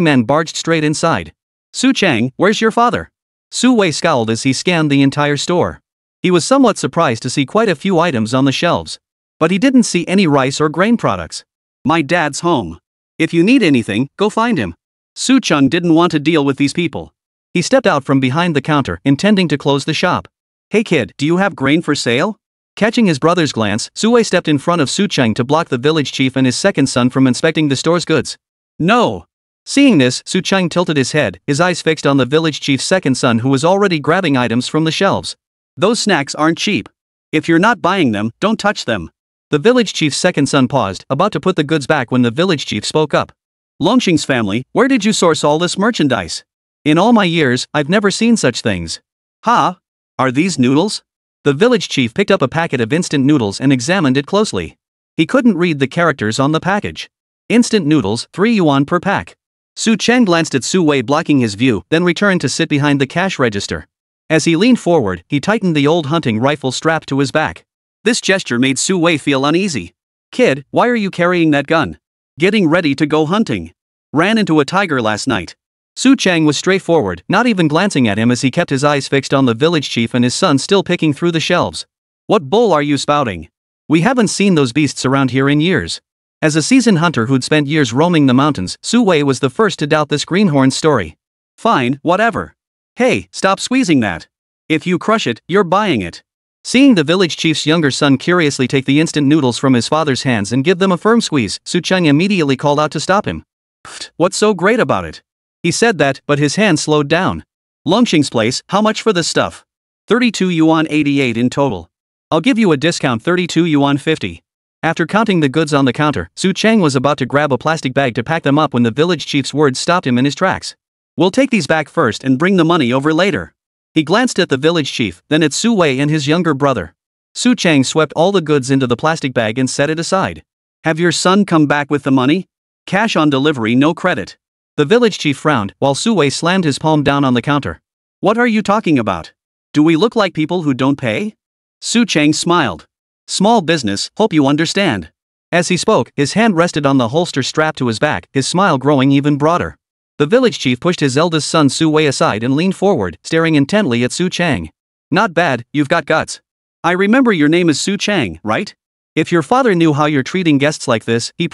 men barged straight inside. Su Chang, where's your father? Su Wei scowled as he scanned the entire store. He was somewhat surprised to see quite a few items on the shelves. But he didn't see any rice or grain products. My dad's home. If you need anything, go find him. Su Chang didn't want to deal with these people. He stepped out from behind the counter, intending to close the shop. Hey kid, do you have grain for sale? Catching his brother's glance, Su Wei stepped in front of Su Chang to block the village chief and his second son from inspecting the store's goods. No. Seeing this, Su Chang tilted his head, his eyes fixed on the village chief's second son who was already grabbing items from the shelves. Those snacks aren't cheap. If you're not buying them, don't touch them. The village chief's second son paused, about to put the goods back when the village chief spoke up. Longxing's family, where did you source all this merchandise? In all my years, I've never seen such things. Ha? Are these noodles? The village chief picked up a packet of instant noodles and examined it closely. He couldn't read the characters on the package. Instant noodles, 3 yuan per pack. Su Chang glanced at Su Wei blocking his view, then returned to sit behind the cash register. As he leaned forward, he tightened the old hunting rifle strapped to his back. This gesture made Su Wei feel uneasy. Kid, why are you carrying that gun? Getting ready to go hunting. Ran into a tiger last night. Su Chang was straightforward, not even glancing at him as he kept his eyes fixed on the village chief and his son still picking through the shelves. What bull are you spouting? We haven't seen those beasts around here in years. As a seasoned hunter who'd spent years roaming the mountains, Su Wei was the first to doubt this greenhorn's story. Fine, whatever. Hey, stop squeezing that. If you crush it, you're buying it. Seeing the village chief's younger son curiously take the instant noodles from his father's hands and give them a firm squeeze, Su Chang immediately called out to stop him. Pfft, what's so great about it? He said that, but his hand slowed down. Longxing's place, how much for this stuff? 32 yuan 88 in total. I'll give you a discount 32 yuan 50. After counting the goods on the counter, Su Chang was about to grab a plastic bag to pack them up when the village chief's words stopped him in his tracks. We'll take these back first and bring the money over later. He glanced at the village chief, then at Su Wei and his younger brother. Su Chang swept all the goods into the plastic bag and set it aside. Have your son come back with the money? Cash on delivery, no credit. The village chief frowned, while Su Wei slammed his palm down on the counter. What are you talking about? Do we look like people who don't pay? Su Chang smiled. Small business, hope you understand. As he spoke, his hand rested on the holster strapped to his back, his smile growing even broader. The village chief pushed his eldest son Su Wei aside and leaned forward, staring intently at Su Chang. Not bad, you've got guts. I remember your name is Su Chang, right? If your father knew how you're treating guests like this, he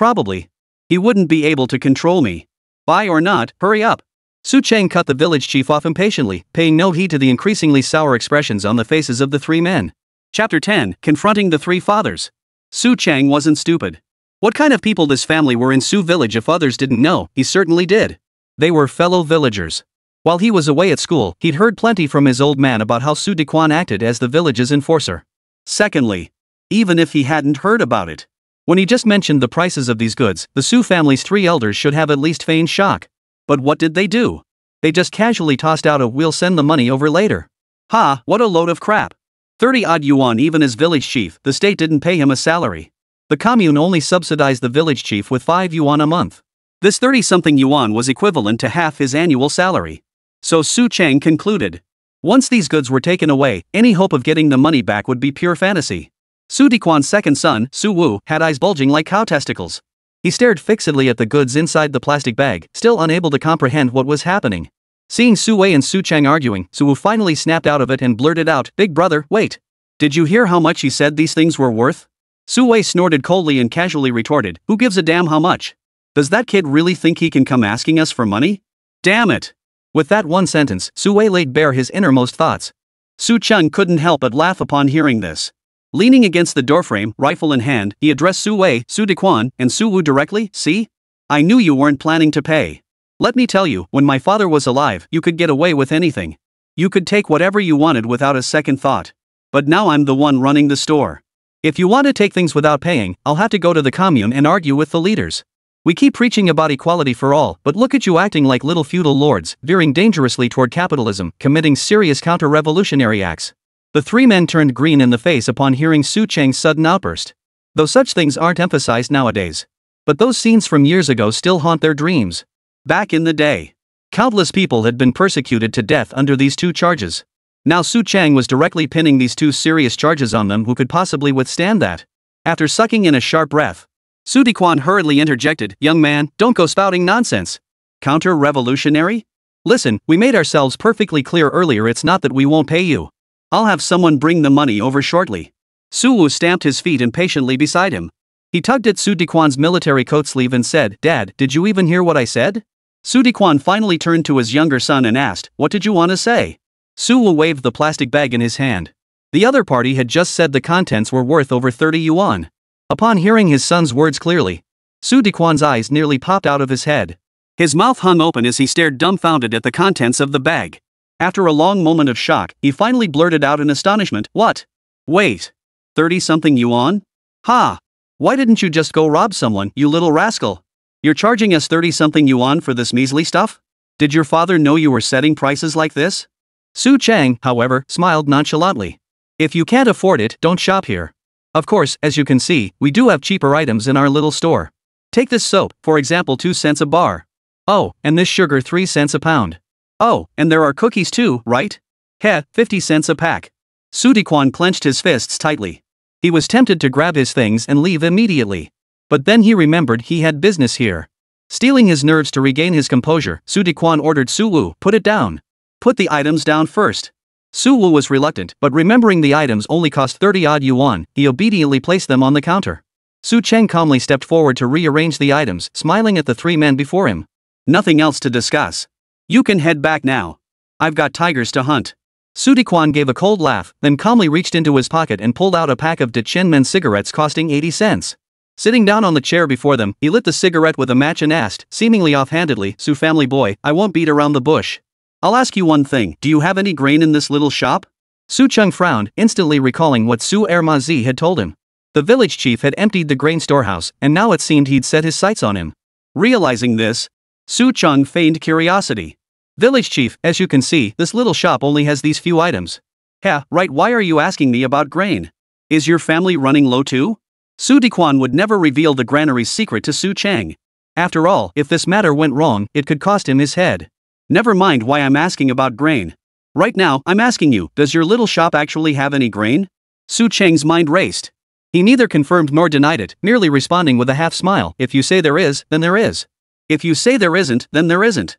wouldn't be able to control me. Buy or not, hurry up. Su Chang cut the village chief off impatiently, paying no heed to the increasingly sour expressions on the faces of the three men. Chapter 10, Confronting the Three Fathers. Su Chang wasn't stupid. What kind of people this family were in Su village if others didn't know, he certainly did. They were fellow villagers. While he was away at school, he'd heard plenty from his old man about how Su Dequan acted as the village's enforcer. Secondly, even if he hadn't heard about it, when he just mentioned the prices of these goods, the Su family's three elders should have at least feigned shock. But what did they do? They just casually tossed out a "we'll send the money over later." Ha, what a load of crap. 30-odd yuan. Even as village chief, the state didn't pay him a salary. The commune only subsidized the village chief with 5 yuan a month. This 30-something yuan was equivalent to half his annual salary. So Su Chang concluded. Once these goods were taken away, any hope of getting the money back would be pure fantasy. Su Dequan's second son, Su Wu, had eyes bulging like cow testicles. He stared fixedly at the goods inside the plastic bag, still unable to comprehend what was happening. Seeing Su Wei and Su Chang arguing, Su Wu finally snapped out of it and blurted out, "Big brother, wait. Did you hear how much he said these things were worth?" Su Wei snorted coldly and casually retorted, "Who gives a damn how much? Does that kid really think he can come asking us for money? Damn it." With that one sentence, Su Wei laid bare his innermost thoughts. Su Chang couldn't help but laugh upon hearing this. Leaning against the doorframe, rifle in hand, he addressed Su Wei, Su Dequan, and Su Wu directly. "See? I knew you weren't planning to pay. Let me tell you, when my father was alive, you could get away with anything. You could take whatever you wanted without a second thought. But now I'm the one running the store. If you want to take things without paying, I'll have to go to the commune and argue with the leaders. We keep preaching about equality for all, but look at you acting like little feudal lords, veering dangerously toward capitalism, committing serious counter-revolutionary acts." The three men turned green in the face upon hearing Su Chang's sudden outburst. Though such things aren't emphasized nowadays. But those scenes from years ago still haunt their dreams. Back in the day, countless people had been persecuted to death under these two charges. Now Su Chang was directly pinning these two serious charges on them. Who could possibly withstand that? After sucking in a sharp breath, Su Dequan hurriedly interjected, "Young man, don't go spouting nonsense. Counter-revolutionary? Listen, we made ourselves perfectly clear earlier. It's not that we won't pay you. I'll have someone bring the money over shortly." Su Wu stamped his feet impatiently beside him. He tugged at Su Dequan's military coat sleeve and said, "Dad, did you even hear what I said?" Su Dequan finally turned to his younger son and asked, "What did you want to say?" Su Wu waved the plastic bag in his hand. The other party had just said the contents were worth over 30 yuan. Upon hearing his son's words clearly, Su Dequan's eyes nearly popped out of his head. His mouth hung open as he stared dumbfounded at the contents of the bag. After a long moment of shock, he finally blurted out in astonishment, "What? Wait. 30-something yuan? Ha! Why didn't you just go rob someone, you little rascal? You're charging us 30-something yuan for this measly stuff? Did your father know you were setting prices like this?" Su Chang, however, smiled nonchalantly. "If you can't afford it, don't shop here. Of course, as you can see, we do have cheaper items in our little store. Take this soap, for example, 2 cents a bar. Oh, and this sugar 3 cents a pound. Oh, and there are cookies too, right? Heh, 50 cents a pack." Su Dequan clenched his fists tightly. He was tempted to grab his things and leave immediately. But then he remembered he had business here. Steeling his nerves to regain his composure, Su Dequan ordered Su Wu, "Put it down. Put the items down first." Su Wu was reluctant, but remembering the items only cost 30-odd yuan, he obediently placed them on the counter. Su Cheng calmly stepped forward to rearrange the items, smiling at the three men before him. "Nothing else to discuss. You can head back now. I've got tigers to hunt." Su Dequan gave a cold laugh, then calmly reached into his pocket and pulled out a pack of De Qianmen cigarettes costing 80 cents. Sitting down on the chair before them, he lit the cigarette with a match and asked, seemingly offhandedly, "Su family boy, I won't beat around the bush. I'll ask you one thing, do you have any grain in this little shop?" Su Cheng frowned, instantly recalling what Su Ermazi had told him. The village chief had emptied the grain storehouse, and now it seemed he'd set his sights on him. Realizing this, Su Cheng feigned curiosity. "Village chief, as you can see, this little shop only has these few items." "Yeah, right, why are you asking me about grain? Is your family running low too?" Su Dequan would never reveal the granary's secret to Su Cheng. After all, if this matter went wrong, it could cost him his head. "Never mind why I'm asking about grain. Right now, I'm asking you, does your little shop actually have any grain?" Su Cheng's mind raced. He neither confirmed nor denied it, merely responding with a half smile, "If you say there is, then there is. If you say there isn't, then there isn't.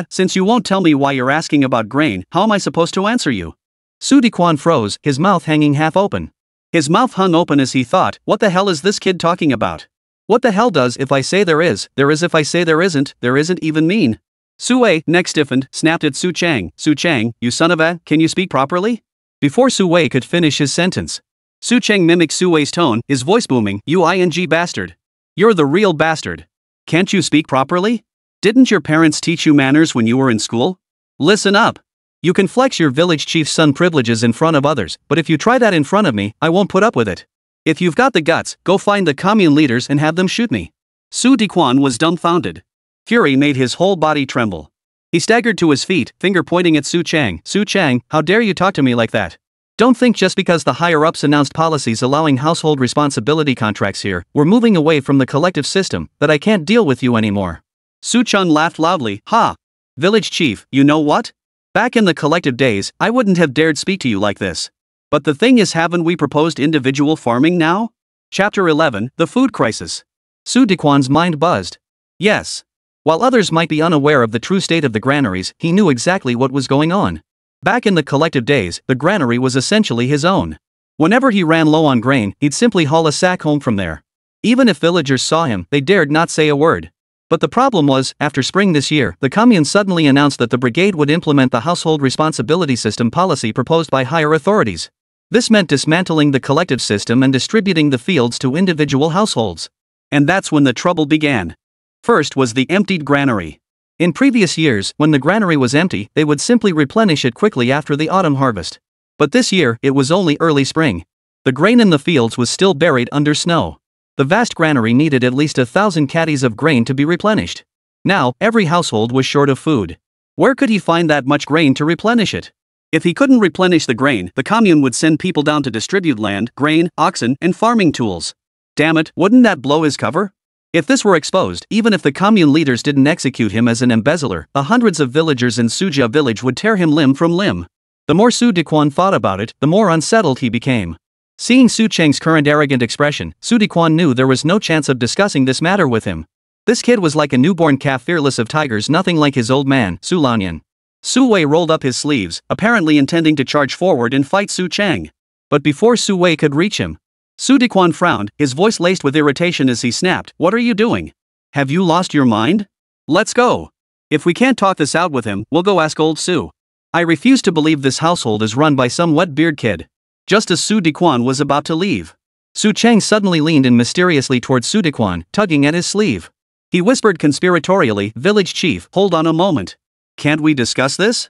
Since you won't tell me why you're asking about grain, how am I supposed to answer you?" Su Dequan froze, his mouth hanging half open. His mouth hung open as he thought, what the hell is this kid talking about? What the hell does "if I say there is if I say there isn't even mean? Su Wei, neck stiffened, snapped at Su Cheng. "Su Cheng, you son of a, can you speak properly?" Before Su Wei could finish his sentence, Su Cheng mimicked Su Wei's tone, his voice booming, "You ing bastard. You're the real bastard. Can't you speak properly? Didn't your parents teach you manners when you were in school? Listen up. You can flex your village chief's son privileges in front of others, but if you try that in front of me, I won't put up with it. If you've got the guts, go find the commune leaders and have them shoot me." Su Dequan was dumbfounded. Fury made his whole body tremble. He staggered to his feet, finger pointing at Su Cheng. "Su Cheng, how dare you talk to me like that? Don't think just because the higher-ups announced policies allowing household responsibility contracts here, we're moving away from the collective system, that I can't deal with you anymore." Su Cheng laughed loudly, "Ha! Village chief, you know what? Back in the collective days, I wouldn't have dared speak to you like this. But the thing is, haven't we proposed individual farming now?" Chapter 11, The Food Crisis. Su Dequan's mind buzzed. Yes. While others might be unaware of the true state of the granaries, he knew exactly what was going on. Back in the collective days, the granary was essentially his own. Whenever he ran low on grain, he'd simply haul a sack home from there. Even if villagers saw him, they dared not say a word. But the problem was, after spring this year, the commune suddenly announced that the brigade would implement the household responsibility system policy proposed by higher authorities. This meant dismantling the collective system and distributing the fields to individual households. And that's when the trouble began. First was the emptied granary. In previous years, when the granary was empty, they would simply replenish it quickly after the autumn harvest. But this year, it was only early spring. The grain in the fields was still buried under snow. The vast granary needed at least 1,000 caddies of grain to be replenished. Now, every household was short of food. Where could he find that much grain to replenish it? If he couldn't replenish the grain, the commune would send people down to distribute land, grain, oxen, and farming tools. Damn it, wouldn't that blow his cover? If this were exposed, even if the commune leaders didn't execute him as an embezzler, the hundreds of villagers in Sujia village would tear him limb from limb. The more Su Dequan thought about it, the more unsettled he became. Seeing Su Cheng's current arrogant expression, Su Dequan knew there was no chance of discussing this matter with him. This kid was like a newborn calf fearless of tigers, nothing like his old man, Su Lanyan. Su Wei rolled up his sleeves, apparently intending to charge forward and fight Su Cheng. But before Su Wei could reach him, Su Dequan frowned, his voice laced with irritation as he snapped, "What are you doing? Have you lost your mind? Let's go. If we can't talk this out with him, we'll go ask old Su. I refuse to believe this household is run by some wet-beard kid." Just as Su Dequan was about to leave, Su Cheng suddenly leaned in mysteriously towards Su Dequan, tugging at his sleeve. He whispered conspiratorially, "Village chief, hold on a moment. Can't we discuss this?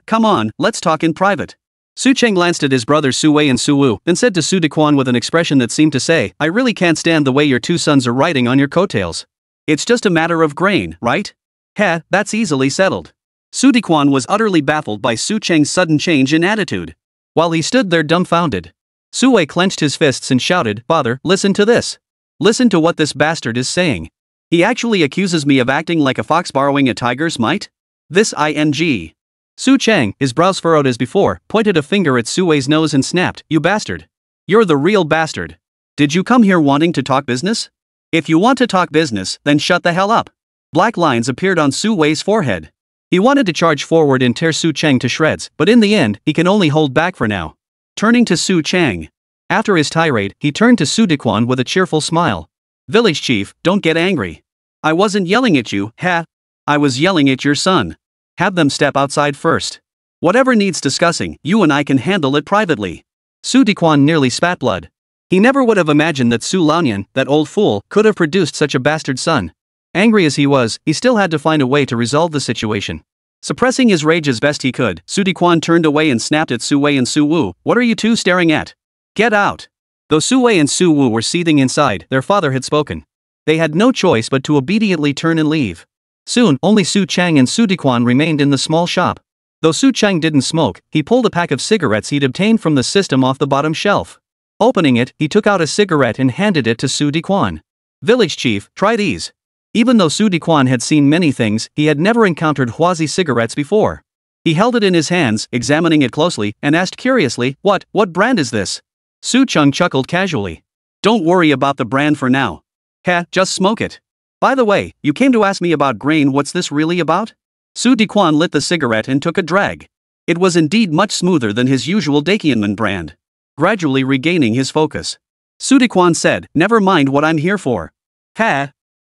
Come on, let's talk in private." Su Cheng glanced at his brothers Su Wei and Su Wu, then said to Su Dequan with an expression that seemed to say, "I really can't stand the way your two sons are riding on your coattails. It's just a matter of grain, right? That's easily settled." Su Dequan was utterly baffled by Su Cheng's sudden change in attitude. While he stood there dumbfounded, Su Wei clenched his fists and shouted, "Father, listen to this. Listen to what this bastard is saying. He actually accuses me of acting like a fox borrowing a tiger's mite? This ing." Su Cheng, his brows furrowed as before, pointed a finger at Su Wei's nose and snapped, "You bastard. You're the real bastard. Did you come here wanting to talk business? If you want to talk business, then shut the hell up. Black lines appeared on Su Wei's forehead. He wanted to charge forward and tear Su Chang to shreds, but in the end, he can only hold back for now. Turning to Su Chang. After his tirade, he turned to Su Dequan with a cheerful smile. Village chief, don't get angry. I wasn't yelling at you, ha. I was yelling at your son. Have them step outside first. Whatever needs discussing, you and I can handle it privately. Su Dequan nearly spat blood. He never would have imagined that Su Laonian, that old fool, could have produced such a bastard son. Angry as he was, he still had to find a way to resolve the situation. Suppressing his rage as best he could, Su Dequan turned away and snapped at Su Wei and Su Wu. What are you two staring at? Get out! Though Su Wei and Su Wu were seething inside, their father had spoken. They had no choice but to obediently turn and leave. Soon, only Su Chang and Su Dequan remained in the small shop. Though Su Chang didn't smoke, he pulled a pack of cigarettes he'd obtained from the system off the bottom shelf. Opening it, he took out a cigarette and handed it to Su Dequan. Village chief, try these. Even though Su Dequan had seen many things, he had never encountered Huazi cigarettes before. He held it in his hands, examining it closely, and asked curiously, what brand is this? Su Chang chuckled casually. Don't worry about the brand for now. Just smoke it. By the way, you came to ask me about grain, what's this really about? Su Dequan lit the cigarette and took a drag. It was indeed much smoother than his usual Dakianman brand. Gradually regaining his focus, Su Dequan said, never mind what I'm here for.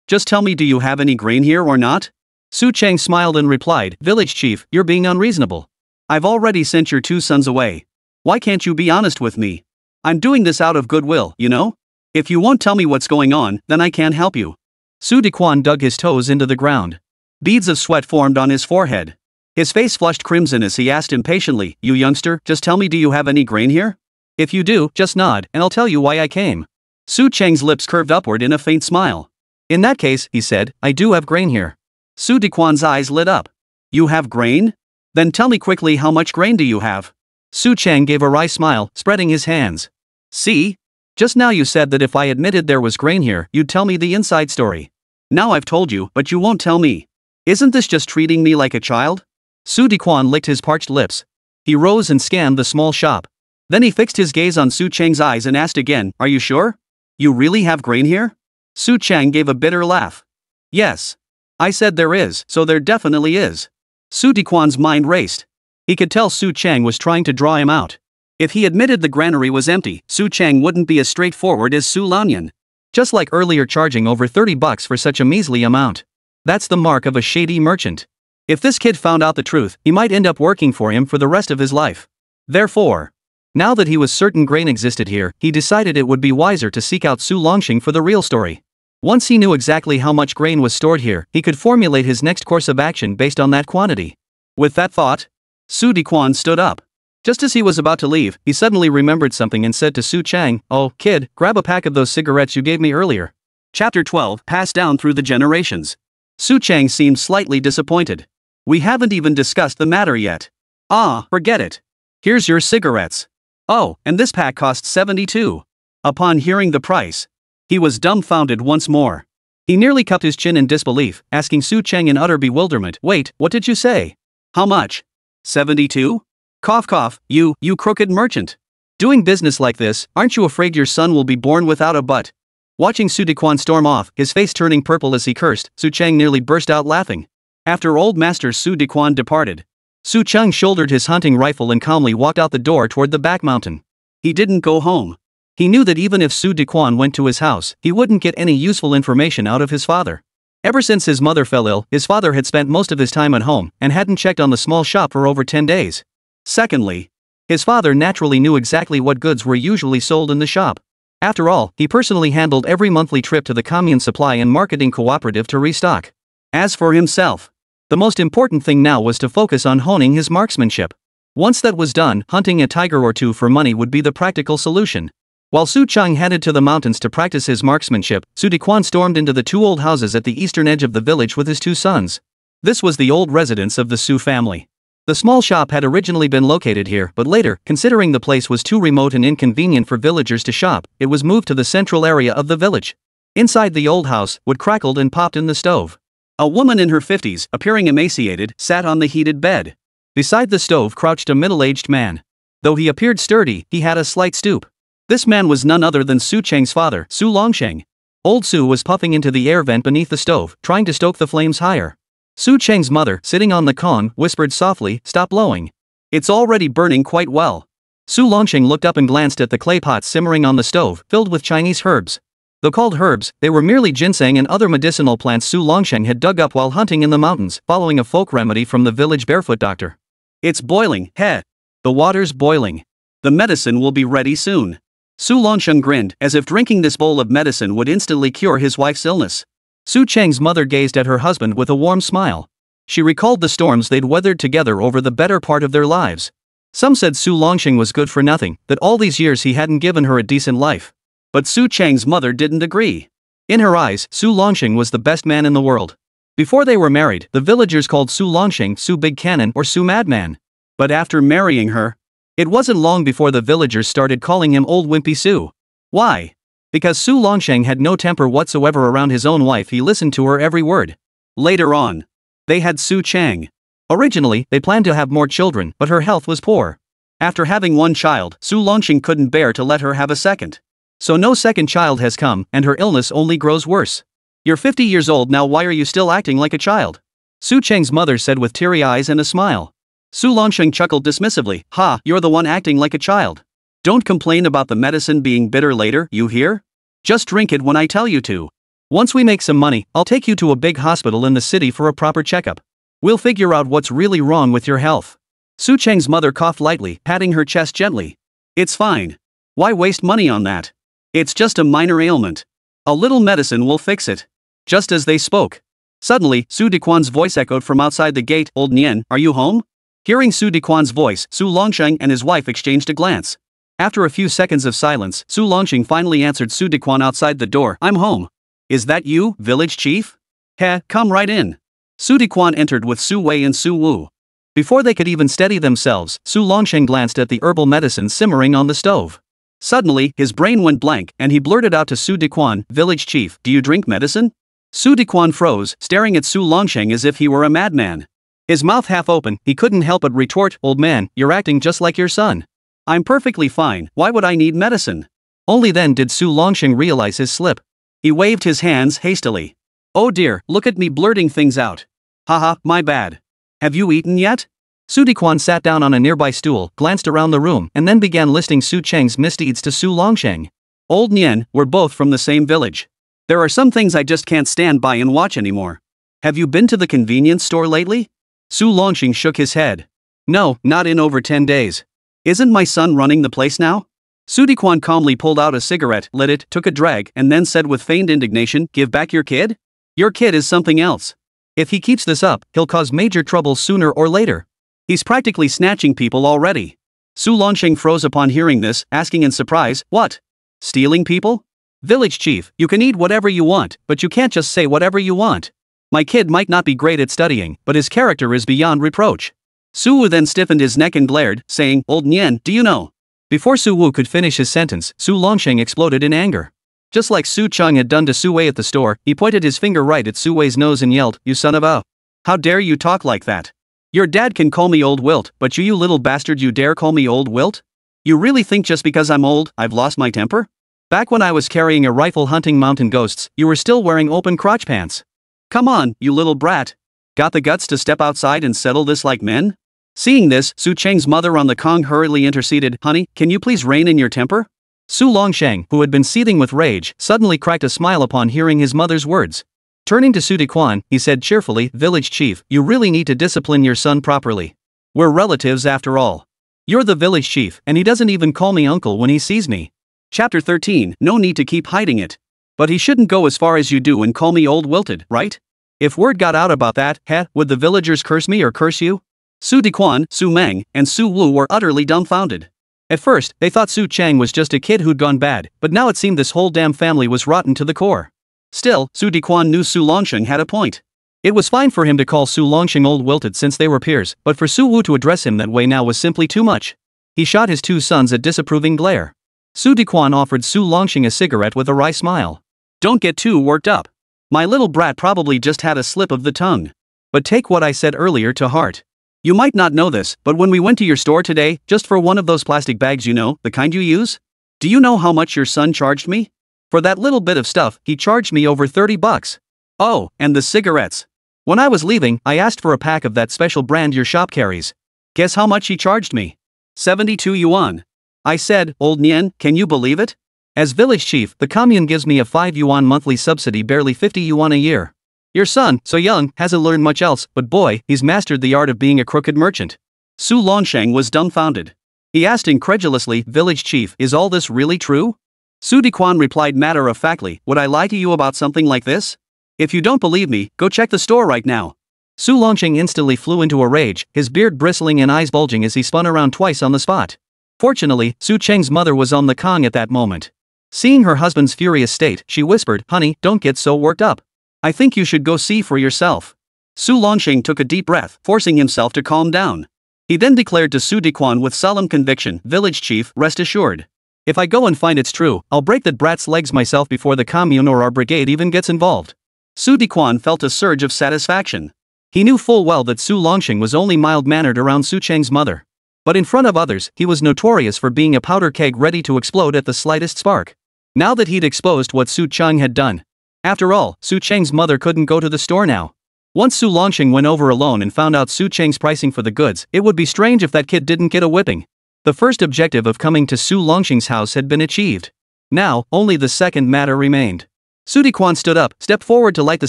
Just tell me, do you have any grain here or not? Su Chang smiled and replied, Village chief, you're being unreasonable. I've already sent your two sons away. Why can't you be honest with me? I'm doing this out of goodwill, you know? If you won't tell me what's going on, then I can't help you. Su Dequan dug his toes into the ground. Beads of sweat formed on his forehead. His face flushed crimson as he asked impatiently, you youngster, just tell me, do you have any grain here? If you do, just nod, and I'll tell you why I came. Su Chang's lips curved upward in a faint smile. In that case, he said, I do have grain here. Su Dequan's eyes lit up. You have grain? Then tell me quickly, how much grain do you have? Su Chang gave a wry smile, spreading his hands. See? Just now you said that if I admitted there was grain here, you'd tell me the inside story. Now I've told you, but you won't tell me. Isn't this just treating me like a child? Su Dequan licked his parched lips. He rose and scanned the small shop. Then he fixed his gaze on Su Chang's eyes and asked again, are you sure? You really have grain here? Su Chang gave a bitter laugh. Yes. I said there is, so there definitely is. Su Dequan's mind raced. He could tell Su Chang was trying to draw him out. If he admitted the granary was empty, Su Chang wouldn't be as straightforward as Su Laonian. Just like earlier charging over $30 for such a measly amount. That's the mark of a shady merchant. If this kid found out the truth, he might end up working for him for the rest of his life. Therefore, now that he was certain grain existed here, he decided it would be wiser to seek out Su Longxing for the real story. Once he knew exactly how much grain was stored here, he could formulate his next course of action based on that quantity. With that thought, Su Dequan stood up. Just as he was about to leave, he suddenly remembered something and said to Su Chang, oh, kid, grab a pack of those cigarettes you gave me earlier. Chapter 12, Passed Down Through the Generations. Su Chang seemed slightly disappointed. We haven't even discussed the matter yet. Forget it. Here's your cigarettes. Oh, and this pack costs 72. Upon hearing the price, he was dumbfounded once more. He nearly cupped his chin in disbelief, asking Su Chang in utter bewilderment, wait, what did you say? How much? 72? Cough cough, you crooked merchant. Doing business like this, aren't you afraid your son will be born without a butt? Watching Su Dequan storm off, his face turning purple as he cursed, Su Chang nearly burst out laughing. After old master Su Dequan departed, Su Chang shouldered his hunting rifle and calmly walked out the door toward the back mountain. He didn't go home. He knew that even if Su Dequan went to his house, he wouldn't get any useful information out of his father. Ever since his mother fell ill, his father had spent most of his time at home and hadn't checked on the small shop for over 10 days. Secondly, his father naturally knew exactly what goods were usually sold in the shop. After all, he personally handled every monthly trip to the Commune Supply and Marketing Cooperative to restock. As for himself, the most important thing now was to focus on honing his marksmanship. Once that was done, hunting a tiger or two for money would be the practical solution. While Su Chang headed to the mountains to practice his marksmanship, Su Dequan stormed into the two old houses at the eastern edge of the village with his two sons. This was the old residence of the Su family. The small shop had originally been located here, but later, considering the place was too remote and inconvenient for villagers to shop, it was moved to the central area of the village. Inside the old house, wood crackled and popped in the stove. A woman in her 50s, appearing emaciated, sat on the heated bed. Beside the stove crouched a middle-aged man. Though he appeared sturdy, he had a slight stoop. This man was none other than Su Cheng's father, Su Longsheng. Old Su was puffing into the air vent beneath the stove, trying to stoke the flames higher. Su Cheng's mother, sitting on the con, whispered softly, "Stop blowing. It's already burning quite well." Su Longsheng looked up and glanced at the clay pot simmering on the stove, filled with Chinese herbs. Though called herbs, they were merely ginseng and other medicinal plants Su Longsheng had dug up while hunting in the mountains, following a folk remedy from the village barefoot doctor. "It's boiling, heh. The water's boiling. The medicine will be ready soon." Su Longsheng grinned, as if drinking this bowl of medicine would instantly cure his wife's illness. Su Cheng's mother gazed at her husband with a warm smile. She recalled the storms they'd weathered together over the better part of their lives. Some said Su Longsheng was good for nothing, that all these years he hadn't given her a decent life. But Su Cheng's mother didn't agree. In her eyes, Su Longsheng was the best man in the world. Before they were married, the villagers called Su Longsheng Su Big Cannon or Su Madman. But after marrying her, it wasn't long before the villagers started calling him Old Wimpy Su. Why? Because Su Longsheng had no temper whatsoever around his own wife. He listened to her every word. Later on, they had Su Cheng. Originally, they planned to have more children, but her health was poor. After having one child, Su Longsheng couldn't bear to let her have a second. So no second child has come, and her illness only grows worse. "You're 50 years old now, why are you still acting like a child?" Su Cheng's mother said with teary eyes and a smile. Su Longsheng chuckled dismissively, "Ha, you're the one acting like a child. Don't complain about the medicine being bitter later, you hear? Just drink it when I tell you to. Once we make some money, I'll take you to a big hospital in the city for a proper checkup. We'll figure out what's really wrong with your health." Su Cheng's mother coughed lightly, patting her chest gently. "It's fine. Why waste money on that? It's just a minor ailment. A little medicine will fix it." Just as they spoke, suddenly, Su Dequan's voice echoed from outside the gate, "Old Nian, are you home?" Hearing Su Dequan's voice, Su Longsheng and his wife exchanged a glance. After a few seconds of silence, Su Longsheng finally answered Su Dequan outside the door, "I'm home. Is that you, village chief?" "Heh, come right in." Su Dequan entered with Su Wei and Su Wu. Before they could even steady themselves, Su Longsheng glanced at the herbal medicine simmering on the stove. Suddenly, his brain went blank, and he blurted out to Su Dequan, "Village chief, do you drink medicine?" Su Dequan froze, staring at Su Longsheng as if he were a madman. His mouth half open, he couldn't help but retort, "Old man, you're acting just like your son. I'm perfectly fine, why would I need medicine?" Only then did Su Longsheng realize his slip. He waved his hands hastily. "Oh dear, look at me blurting things out. Haha, my bad. Have you eaten yet?" Su Dequan sat down on a nearby stool, glanced around the room, and then began listing Su Cheng's misdeeds to Su Longsheng. "Old Nian, we're both from the same village. There are some things I just can't stand by and watch anymore. Have you been to the convenience store lately?" Su Longsheng shook his head. "No, not in over 10 days. Isn't my son running the place now?" Su Dequan calmly pulled out a cigarette, lit it, took a drag, and then said with feigned indignation, "Give back your kid? Your kid is something else. If he keeps this up, he'll cause major trouble sooner or later. He's practically snatching people already." Su Longsheng froze upon hearing this, asking in surprise, "What? Stealing people?" "Village chief, you can eat whatever you want, but you can't just say whatever you want. My kid might not be great at studying, but his character is beyond reproach." Su Wu then stiffened his neck and glared, saying, "Old Nian, do you know?" Before Su Wu could finish his sentence, Su Longsheng exploded in anger. Just like Su Cheng had done to Su Wei at the store, he pointed his finger right at Su Wei's nose and yelled, "You son of a... How dare you talk like that? Your dad can call me Old Wilt, but you little bastard, you dare call me Old Wilt? You really think just because I'm old, I've lost my temper? Back when I was carrying a rifle hunting mountain ghosts, you were still wearing open crotch pants. Come on, you little brat. Got the guts to step outside and settle this like men?" Seeing this, Su Cheng's mother on the Kong hurriedly interceded, "Honey, can you please rein in your temper?" Su Longsheng, who had been seething with rage, suddenly cracked a smile upon hearing his mother's words. Turning to Su Dequan, he said cheerfully, "Village chief, you really need to discipline your son properly. We're relatives after all. You're the village chief, and he doesn't even call me uncle when he sees me." Chapter 13, no need to keep hiding it. But he shouldn't go as far as you do and call me Old Wilted, right? If word got out about that, would the villagers curse me or curse you? Su Dequan, Su Meng, and Su Wu were utterly dumbfounded. At first, they thought Su Cheng was just a kid who'd gone bad, but now it seemed this whole damn family was rotten to the core. Still, Su Dequan knew Su Longsheng had a point. It was fine for him to call Su Longsheng Old Wilted since they were peers, but for Su Wu to address him that way now was simply too much. He shot his two sons a disapproving glare. Su Dequan offered Su Longsheng a cigarette with a wry smile. "Don't get too worked up. My little brat probably just had a slip of the tongue. But take what I said earlier to heart. You might not know this, but when we went to your store today, just for one of those plastic bags, you know, the kind you use, Do you know how much your son charged me? For that little bit of stuff, he charged me over 30 bucks. Oh, and the cigarettes. When I was leaving, I asked for a pack of that special brand your shop carries. Guess how much he charged me? 72 yuan. I said, old Nian, can you believe it? As village chief, the commune gives me a 5 yuan monthly subsidy, barely 50 yuan a year. Your son, so young, hasn't learned much else, but boy, he's mastered the art of being a crooked merchant. Su Longsheng was dumbfounded. He asked incredulously, village chief, is all this really true? Su Diquan replied matter-of-factly, would I lie to you about something like this? If you don't believe me, go check the store right now. Su Longsheng instantly flew into a rage, his beard bristling and eyes bulging as he spun around twice on the spot. Fortunately, Su Cheng's mother was on the Kong at that moment. Seeing her husband's furious state, she whispered, honey, don't get so worked up. I think you should go see for yourself. Su Longsheng took a deep breath, forcing himself to calm down. He then declared to Su Diquan with solemn conviction, village chief, rest assured. If I go and find it's true, I'll break that brat's legs myself before the commune or our brigade even gets involved. Su Diquan felt a surge of satisfaction. He knew full well that Su Longsheng was only mild-mannered around Su Cheng's mother. But in front of others, he was notorious for being a powder keg ready to explode at the slightest spark. Now that he'd exposed what Su Cheng had done. After all, Su Cheng's mother couldn't go to the store now. Once Su Longsheng went over alone and found out Su Cheng's pricing for the goods, it would be strange if that kid didn't get a whipping. The first objective of coming to Su Longsheng's house had been achieved. Now, only the second matter remained. Su Diquan stood up, stepped forward to light the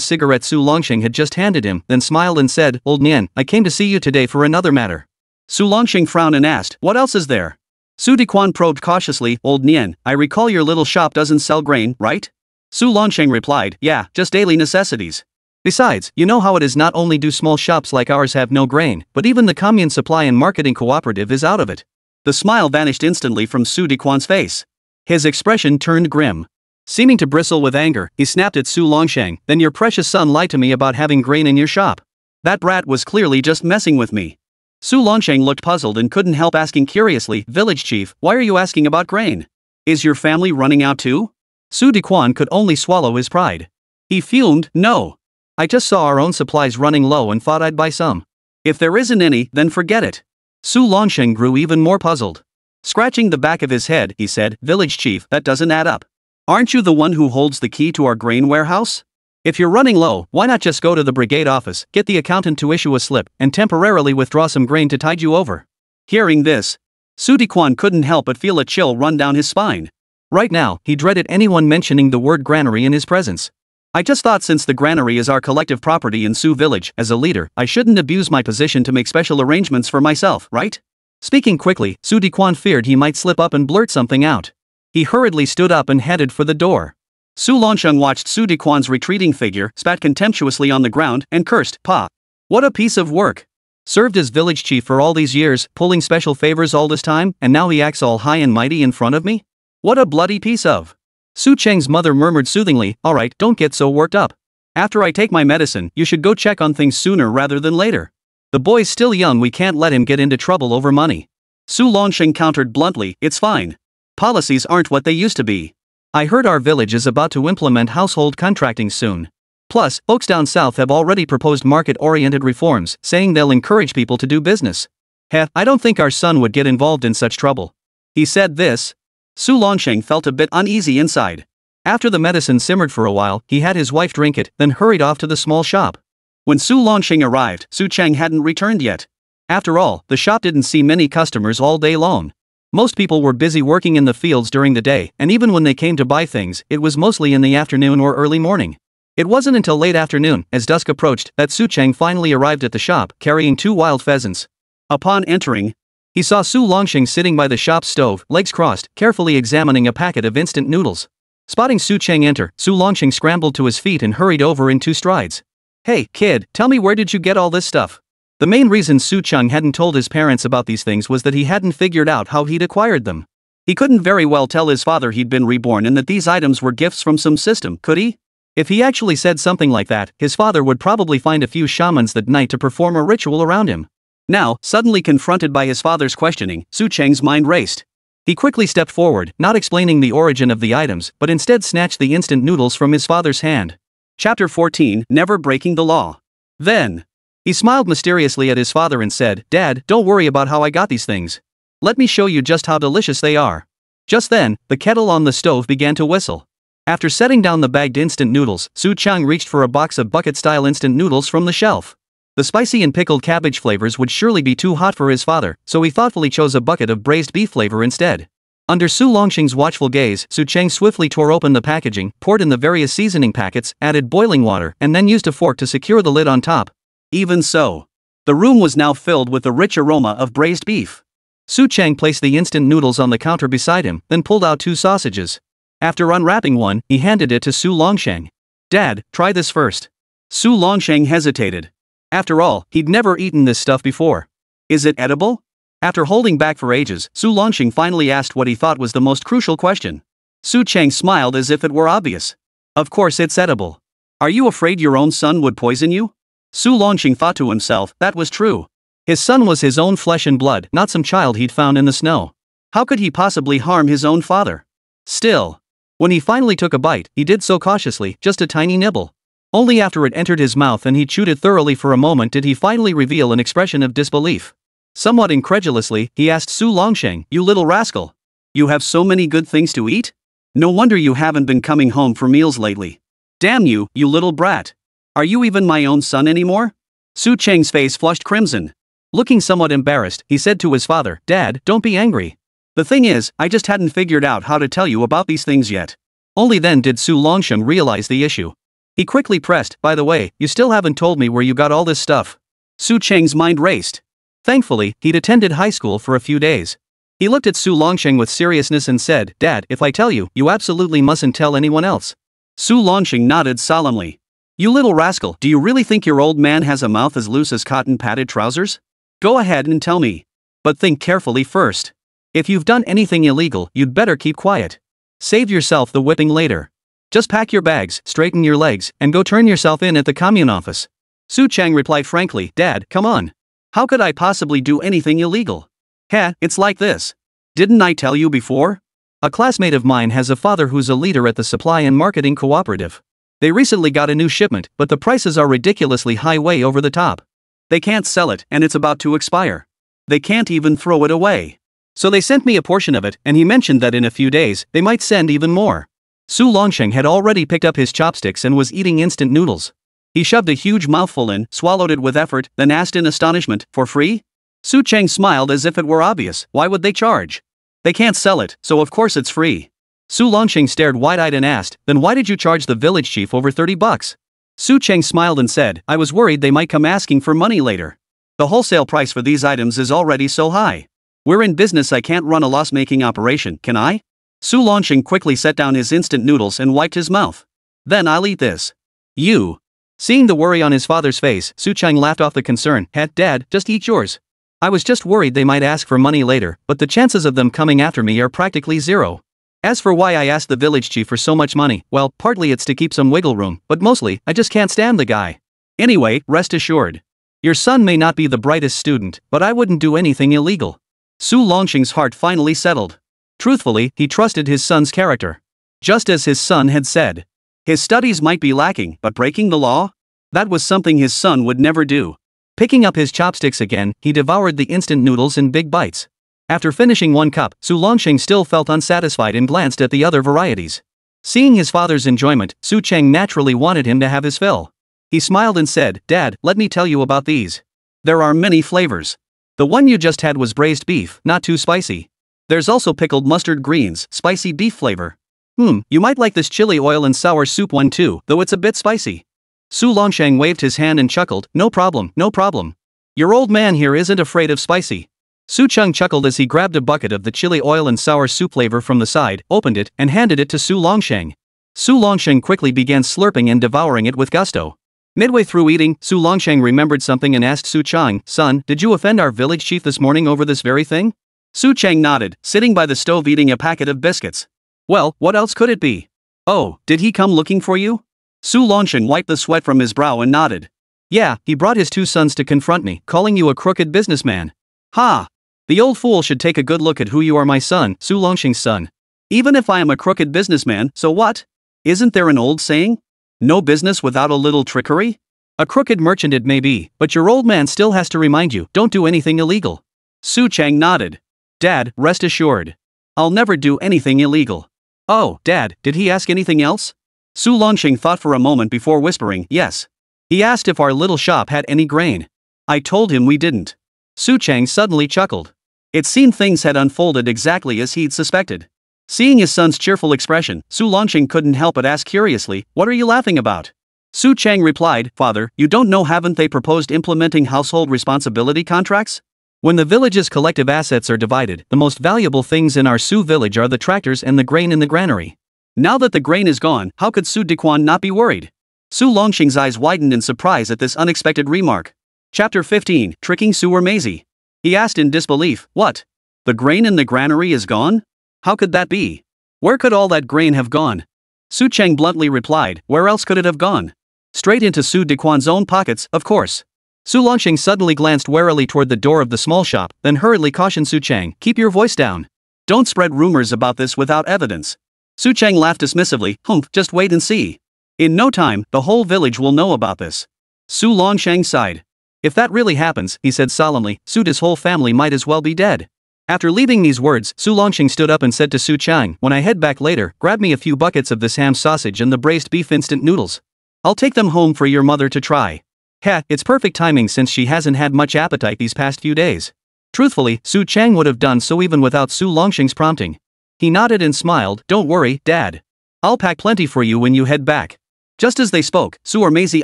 cigarette Su Longsheng had just handed him, then smiled and said, old Nian, I came to see you today for another matter. Su Longsheng frowned and asked, what else is there? Su Diquan probed cautiously, old Nian, I recall your little shop doesn't sell grain, right? Su Longsheng replied, yeah, just daily necessities. Besides, you know how it is, not only do small shops like ours have no grain, but even the commune supply and marketing cooperative is out of it. The smile vanished instantly from Su Diquan's face. His expression turned grim. Seeming to bristle with anger, he snapped at Su Longsheng, then your precious son lied to me about having grain in your shop. That brat was clearly just messing with me. Su Longsheng looked puzzled and couldn't help asking curiously, village chief, why are you asking about grain? Is your family running out too? Su Diquan could only swallow his pride. He fumed, no. I just saw our own supplies running low and thought I'd buy some. If there isn't any, then forget it. Su Longsheng grew even more puzzled. Scratching the back of his head, he said, village chief, that doesn't add up. Aren't you the one who holds the key to our grain warehouse? If you're running low, why not just go to the brigade office, get the accountant to issue a slip, and temporarily withdraw some grain to tide you over? Hearing this, Su Diquan couldn't help but feel a chill run down his spine. Right now, he dreaded anyone mentioning the word granary in his presence. I just thought since the granary is our collective property in Su Village, as a leader, I shouldn't abuse my position to make special arrangements for myself, right? Speaking quickly, Su Diquan feared he might slip up and blurt something out. He hurriedly stood up and headed for the door. Su Longsheng watched Su Diquan's retreating figure, spat contemptuously on the ground, and cursed, "Pa! What a piece of work! Served as village chief for all these years, pulling special favors all this time, and now he acts all high and mighty in front of me? What a bloody piece of..." Su Cheng's mother murmured soothingly, alright, don't get so worked up. After I take my medicine, you should go check on things sooner rather than later. The boy's still young, we can't let him get into trouble over money. Su Longsheng countered bluntly, it's fine. Policies aren't what they used to be. I heard our village is about to implement household contracting soon. Plus, folks down south have already proposed market-oriented reforms, saying they'll encourage people to do business. Heh, I don't think our son would get involved in such trouble. He said this. Su Longsheng felt a bit uneasy inside. After the medicine simmered for a while, he had his wife drink it, then hurried off to the small shop. When Su Longsheng arrived, Su Cheng hadn't returned yet. After all, the shop didn't see many customers all day long. Most people were busy working in the fields during the day, and even when they came to buy things, it was mostly in the afternoon or early morning. It wasn't until late afternoon, as dusk approached, that Su Cheng finally arrived at the shop, carrying 2 wild pheasants. Upon entering, he saw Su Longsheng sitting by the shop stove, legs crossed, carefully examining a packet of instant noodles. Spotting Su Cheng enter, Su Longsheng scrambled to his feet and hurried over in 2 strides. Hey, kid, tell me, where did you get all this stuff? The main reason Su Cheng hadn't told his parents about these things was that he hadn't figured out how he'd acquired them. He couldn't very well tell his father he'd been reborn and that these items were gifts from some system, could he? If he actually said something like that, his father would probably find a few shamans that night to perform a ritual around him. Now, suddenly confronted by his father's questioning, Su Cheng's mind raced. He quickly stepped forward, not explaining the origin of the items, but instead snatched the instant noodles from his father's hand. Chapter 14, Never Breaking the Law. Then, he smiled mysteriously at his father and said, Dad, don't worry about how I got these things. Let me show you just how delicious they are. Just then, the kettle on the stove began to whistle. After setting down the bagged instant noodles, Su Chang reached for a box of bucket-style instant noodles from the shelf. The spicy and pickled cabbage flavors would surely be too hot for his father, so he thoughtfully chose a bucket of braised beef flavor instead. Under Su Longxing's watchful gaze, Su Chang swiftly tore open the packaging, poured in the various seasoning packets, added boiling water, and then used a fork to secure the lid on top. Even so, the room was now filled with the rich aroma of braised beef. Su Chang placed the instant noodles on the counter beside him, then pulled out 2 sausages. After unwrapping one, he handed it to Su Longsheng. "Dad, try this first." Su Longsheng hesitated. After all, he'd never eaten this stuff before. "Is it edible?" After holding back for ages, Su Longsheng finally asked what he thought was the most crucial question. Su Chang smiled as if it were obvious. "Of course it's edible. Are you afraid your own son would poison you?" Su Longsheng thought to himself, that was true. His son was his own flesh and blood, not some child he'd found in the snow. How could he possibly harm his own father? Still, when he finally took a bite, he did so cautiously, just a tiny nibble. Only after it entered his mouth and he chewed it thoroughly for a moment did he finally reveal an expression of disbelief. Somewhat incredulously, he asked Su Longsheng, "You little rascal. You have so many good things to eat? No wonder you haven't been coming home for meals lately. Damn you, you little brat. Are you even my own son anymore?" Su Cheng's face flushed crimson. Looking somewhat embarrassed, he said to his father, "Dad, don't be angry. The thing is, I just hadn't figured out how to tell you about these things yet." Only then did Su Longsheng realize the issue. He quickly pressed, "By the way, you still haven't told me where you got all this stuff." Su Cheng's mind raced. Thankfully, he'd attended high school for a few days. He looked at Su Longsheng with seriousness and said, "Dad, if I tell you, you absolutely mustn't tell anyone else." Su Longsheng nodded solemnly. "You little rascal, do you really think your old man has a mouth as loose as cotton-padded trousers? Go ahead and tell me. But think carefully first. If you've done anything illegal, you'd better keep quiet. Save yourself the whipping later. Just pack your bags, straighten your legs, and go turn yourself in at the commune office." Su Chang replied frankly, "Dad, come on. How could I possibly do anything illegal? It's like this. Didn't I tell you before? A classmate of mine has a father who's a leader at the supply and marketing cooperative. They recently got a new shipment, but the prices are ridiculously high, way over the top. They can't sell it, and it's about to expire. They can't even throw it away. So they sent me a portion of it, and he mentioned that in a few days, they might send even more." Su Longsheng had already picked up his chopsticks and was eating instant noodles. He shoved a huge mouthful in, swallowed it with effort, then asked in astonishment, "For free?" Su Cheng smiled as if it were obvious. Why would they charge? They can't sell it, so of course it's free. Su Longsheng stared wide-eyed and asked, "Then why did you charge the village chief over $30? Su Cheng smiled and said, "I was worried they might come asking for money later. The wholesale price for these items is already so high. We're in business, I can't run a loss-making operation, can I?" Su Longsheng quickly set down his instant noodles and wiped his mouth. "Then I'll eat this." "You." Seeing the worry on his father's face, Su Cheng laughed off the concern. "Dad, just eat yours. I was just worried they might ask for money later, but the chances of them coming after me are practically zero. As for why I asked the village chief for so much money, well, partly it's to keep some wiggle room, but mostly, I just can't stand the guy. Anyway, rest assured. Your son may not be the brightest student, but I wouldn't do anything illegal." Su Longsheng's heart finally settled. Truthfully, he trusted his son's character. Just as his son had said. His studies might be lacking, but breaking the law? That was something his son would never do. Picking up his chopsticks again, he devoured the instant noodles in big bites. After finishing one cup, Su Longsheng still felt unsatisfied and glanced at the other varieties. Seeing his father's enjoyment, Su Cheng naturally wanted him to have his fill. He smiled and said, "Dad, let me tell you about these. There are many flavors. The one you just had was braised beef, not too spicy. There's also pickled mustard greens, spicy beef flavor. You might like this chili oil and sour soup one too, though it's a bit spicy." Su Longsheng waved his hand and chuckled, "No problem, no problem. Your old man here isn't afraid of spicy." Su Cheng chuckled as he grabbed a bucket of the chili oil and sour soup flavor from the side, opened it, and handed it to Su Longsheng. Su Longsheng quickly began slurping and devouring it with gusto. Midway through eating, Su Longsheng remembered something and asked Su Cheng, "Son, did you offend our village chief this morning over this very thing?" Su Cheng nodded, sitting by the stove eating a packet of biscuits. "Well, what else could it be? Oh, did he come looking for you?" Su Longsheng wiped the sweat from his brow and nodded. "Yeah, he brought his 2 sons to confront me, calling you a crooked businessman." "Ha! The old fool should take a good look at who you are, my son, Su Longsheng's son. Even if I am a crooked businessman, so what? Isn't there an old saying? No business without a little trickery? A crooked merchant it may be, but your old man still has to remind you, don't do anything illegal." Su Cheng nodded. "Dad, rest assured. I'll never do anything illegal. Oh, Dad, did he ask anything else? Su Longxing thought for a moment before whispering, yes. He asked if our little shop had any grain. I told him we didn't. Su Chang suddenly chuckled. It seemed things had unfolded exactly as he'd suspected. Seeing his son's cheerful expression, Su Longxing couldn't help but ask curiously, what are you laughing about? Su Chang replied, Father, you don't know, haven't they proposed implementing household responsibility contracts? When the village's collective assets are divided, the most valuable things in our Su village are the tractors and the grain in the granary. Now that the grain is gone, how could Su Dequan not be worried? Su Longxing's eyes widened in surprise at this unexpected remark. Chapter 15, Tricking Su Ermazi. He asked in disbelief, what? The grain in the granary is gone? How could that be? Where could all that grain have gone? Su Chang bluntly replied, where else could it have gone? Straight into Su Dequan's own pockets, of course. Su Longxing suddenly glanced warily toward the door of the small shop, then hurriedly cautioned Su Chang, keep your voice down. Don't spread rumors about this without evidence. Su Chang laughed dismissively, humph, just wait and see. In no time, the whole village will know about this. Su Longxing sighed. If that really happens, he said solemnly, Su's whole family might as well be dead. After leaving these words, Su Longxing stood up and said to Su Chang, when I head back later, grab me a few buckets of this ham sausage and the braised beef instant noodles. I'll take them home for your mother to try. Heh, it's perfect timing since she hasn't had much appetite these past few days. Truthfully, Su Chang would have done so even without Su Longxing's prompting. He nodded and smiled, don't worry, Dad. I'll pack plenty for you when you head back. Just as they spoke, Su Ermazi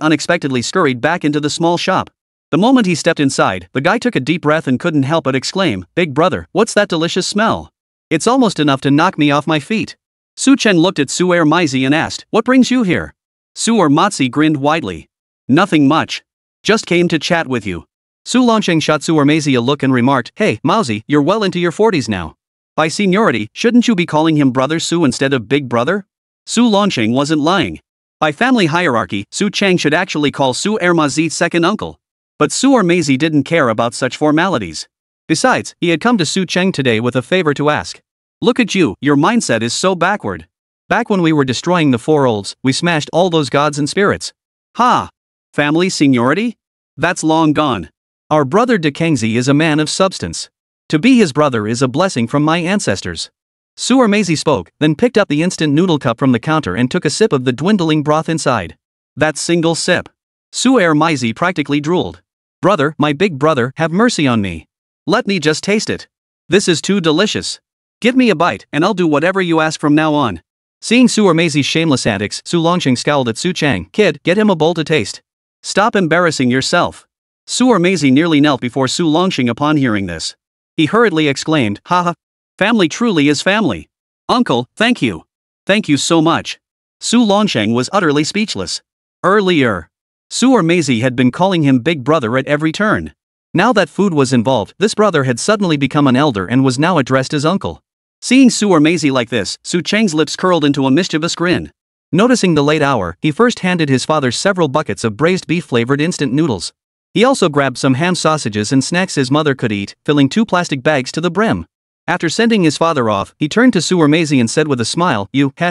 unexpectedly scurried back into the small shop. The moment he stepped inside, the guy took a deep breath and couldn't help but exclaim, Big brother, what's that delicious smell? It's almost enough to knock me off my feet. Su Chen looked at Su Ermazi and asked, what brings you here? Su Ermazi grinned widely. Nothing much. Just came to chat with you. Su Longxing shot Su Ermazi a look and remarked, hey, Mauzi, you're well into your 40s now. By seniority, shouldn't you be calling him Brother Su instead of Big Brother? Su Longxing wasn't lying. By family hierarchy, Su Chang should actually call Su Ermazi second uncle. But Su Ermazi didn't care about such formalities. Besides, he had come to Su Cheng today with a favor to ask. Look at you, your mindset is so backward. Back when we were destroying the Four Olds, we smashed all those gods and spirits. Ha! Family seniority? That's long gone. Our brother Dekengzi is a man of substance. To be his brother is a blessing from my ancestors. Su Ermazi spoke, then picked up the instant noodle cup from the counter and took a sip of the dwindling broth inside. That single sip. Su Ermazi practically drooled. Brother, my big brother, have mercy on me. Let me just taste it. This is too delicious. Give me a bite, and I'll do whatever you ask from now on. Seeing Su Ermazi's shameless antics, Su Longxing scowled at Su Chang. Kid, get him a bowl to taste. Stop embarrassing yourself. Su Ermazi nearly knelt before Su Longxing upon hearing this. He hurriedly exclaimed, haha. Family truly is family. Uncle, thank you. Thank you so much. Su Longxing was utterly speechless. Earlier, Su Ermazi had been calling him Big Brother at every turn. Now that food was involved, this brother had suddenly become an elder and was now addressed as uncle. Seeing Su Ermazi like this, Su Chang's lips curled into a mischievous grin. Noticing the late hour, he first handed his father several buckets of braised beef-flavored instant noodles. He also grabbed some ham sausages and snacks his mother could eat, filling 2 plastic bags to the brim. After sending his father off, he turned to Su Ermazi and said with a smile,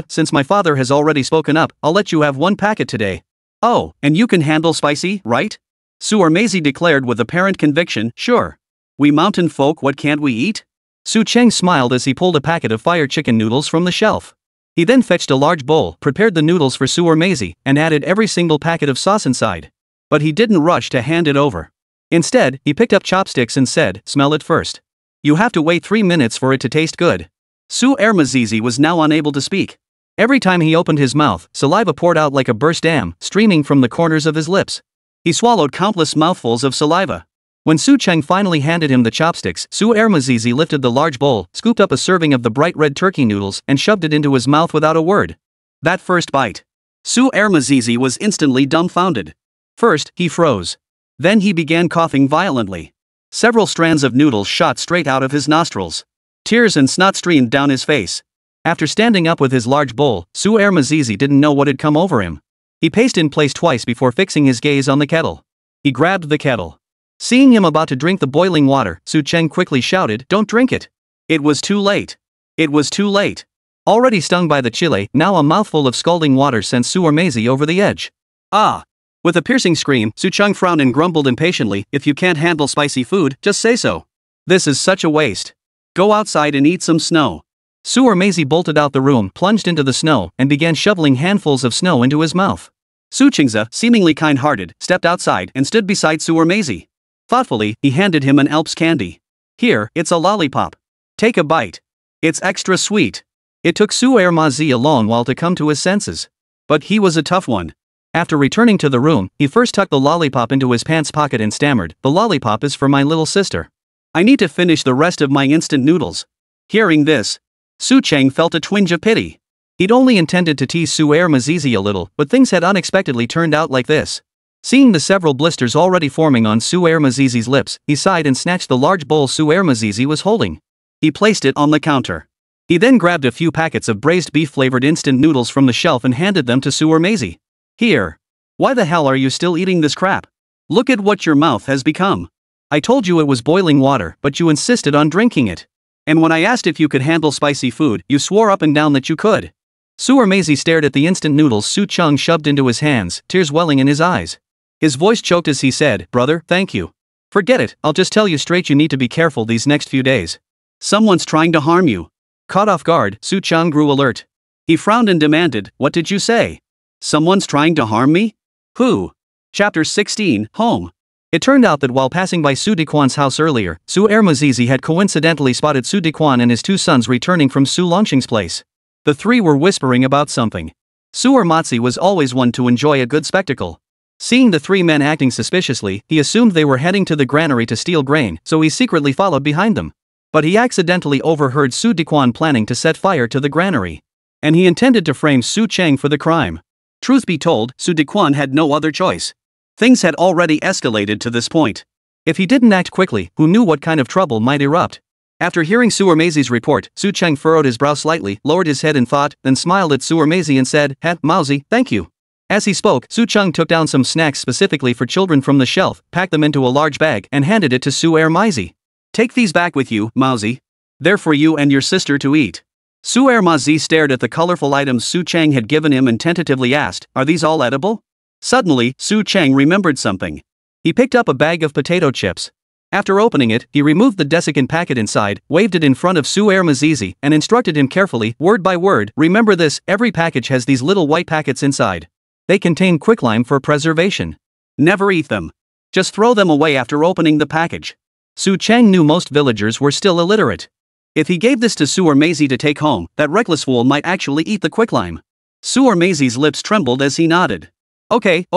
since my father has already spoken up, I'll let you have 1 packet today. Oh, and you can handle spicy, right? Su Ermazi declared with apparent conviction, sure. We mountain folk, what can't we eat? Su Cheng smiled as he pulled a packet of fire chicken noodles from the shelf. He then fetched a large bowl, prepared the noodles for Su Ermazi, and added every single packet of sauce inside. But he didn't rush to hand it over. Instead, he picked up chopsticks and said, smell it first. You have to wait 3 minutes for it to taste good. Su Ermazi was now unable to speak. Every time he opened his mouth, saliva poured out like a burst dam, streaming from the corners of his lips. He swallowed countless mouthfuls of saliva. When Su Cheng finally handed him the chopsticks, Su Ermazi lifted the large bowl, scooped up a serving of the bright red turkey noodles, and shoved it into his mouth without a word. That first bite. Su Ermazi was instantly dumbfounded. First, he froze. Then he began coughing violently. Several strands of noodles shot straight out of his nostrils. Tears and snot streamed down his face. After standing up with his large bowl, Su Ermazi didn't know what had come over him. He paced in place twice before fixing his gaze on the kettle. He grabbed the kettle. Seeing him about to drink the boiling water, Su Cheng quickly shouted, don't drink it. It was too late. It was too late. Already stung by the chile, now a mouthful of scalding water sent Su Ermazi over the edge. Ah! With a piercing scream, Su Cheng frowned and grumbled impatiently, if you can't handle spicy food, just say so. This is such a waste. Go outside and eat some snow. Su Maisie bolted out the room, plunged into the snow, and began shoveling handfuls of snow into his mouth. Su Qingze, seemingly kind-hearted, stepped outside and stood beside Su Maisie. Thoughtfully, he handed him an Alps candy. Here, it's a lollipop. Take a bite. It's extra sweet. It took Su Maisie a long while to come to his senses. But he was a tough one. After returning to the room, he first tucked the lollipop into his pants pocket and stammered, "The lollipop is for my little sister. I need to finish the rest of my instant noodles." Hearing this, Su Cheng felt a twinge of pity. He'd only intended to tease Su Maisie a little, but things had unexpectedly turned out like this. Seeing the several blisters already forming on Su Maisie's lips, he sighed and snatched the large bowl Su Maisie was holding. He placed it on the counter. He then grabbed a few packets of braised beef-flavored instant noodles from the shelf and handed them to Su Maisie. "Here. Why the hell are you still eating this crap? Look at what your mouth has become. I told you it was boiling water, but you insisted on drinking it. And when I asked if you could handle spicy food, you swore up and down that you could." Su Maisie stared at the instant noodles Su Cheng shoved into his hands, tears welling in his eyes. His voice choked as he said, "Brother, thank you. Forget it, I'll just tell you straight, you need to be careful these next few days. Someone's trying to harm you." Caught off guard, Su Cheng grew alert. He frowned and demanded, "What did you say? Someone's trying to harm me? Who?" Chapter 16, Home. It turned out that while passing by Su Dequan's house earlier, Su Maisie had coincidentally spotted Su Dequan and his two sons returning from Su Longqing's place. The three were whispering about something. Su Maisie was always one to enjoy a good spectacle. Seeing the three men acting suspiciously, he assumed they were heading to the granary to steal grain, so he secretly followed behind them. But he accidentally overheard Su Dequan planning to set fire to the granary. And he intended to frame Su Cheng for the crime. Truth be told, Su Dequan had no other choice. Things had already escalated to this point. If he didn't act quickly, who knew what kind of trouble might erupt? After hearing Su Maisie's report, Su Cheng furrowed his brow slightly, lowered his head in thought, then smiled at Su Maisie and said, Maisie, thank you." As he spoke, Su Cheng took down some snacks specifically for children from the shelf, packed them into a large bag, and handed it to Su Maisie. "Take these back with you, Maisie. They're for you and your sister to eat." Su Maisie stared at the colorful items Su Cheng had given him and tentatively asked, "Are these all edible?" Suddenly, Su Cheng remembered something. He picked up a bag of potato chips. After opening it, he removed the desiccant packet inside, waved it in front of Su Maisie, and instructed him carefully, word by word, "Remember this, every package has these little white packets inside. They contain quicklime for preservation. Never eat them. Just throw them away after opening the package." Su Cheng knew most villagers were still illiterate. If he gave this to Su Maisie to take home, that reckless fool might actually eat the quicklime. Su Maisie's lips trembled as he nodded. Okay,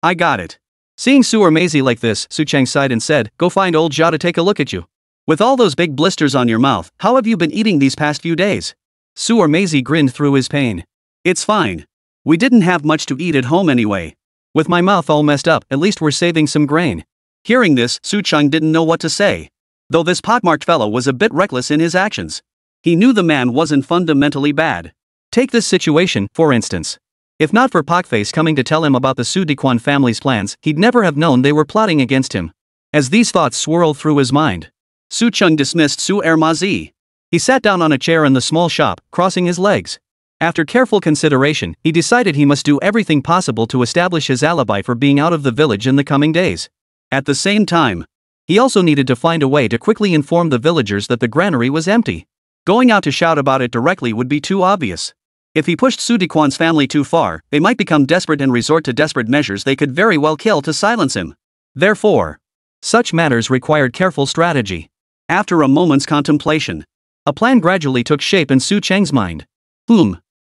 I got it." Seeing Su Maisie like this, Su Cheng sighed and said, "Go find old Jia to take a look at you. With all those big blisters on your mouth, how have you been eating these past few days?" Su Maisie grinned through his pain. "It's fine. We didn't have much to eat at home anyway. With my mouth all messed up, at least we're saving some grain." Hearing this, Su Cheng didn't know what to say. Though this pockmarked fellow was a bit reckless in his actions. He knew the man wasn't fundamentally bad. Take this situation, for instance. If not for Pockface coming to tell him about the Su Dequan family's plans, he'd never have known they were plotting against him. As these thoughts swirled through his mind, Su Cheng dismissed Su Maisie. He sat down on a chair in the small shop, crossing his legs. After careful consideration, he decided he must do everything possible to establish his alibi for being out of the village in the coming days. At the same time, he also needed to find a way to quickly inform the villagers that the granary was empty. Going out to shout about it directly would be too obvious. If he pushed Su Dequan's family too far, they might become desperate and resort to desperate measures they could very well kill to silence him. Therefore, such matters required careful strategy. After a moment's contemplation, a plan gradually took shape in Su Cheng's mind.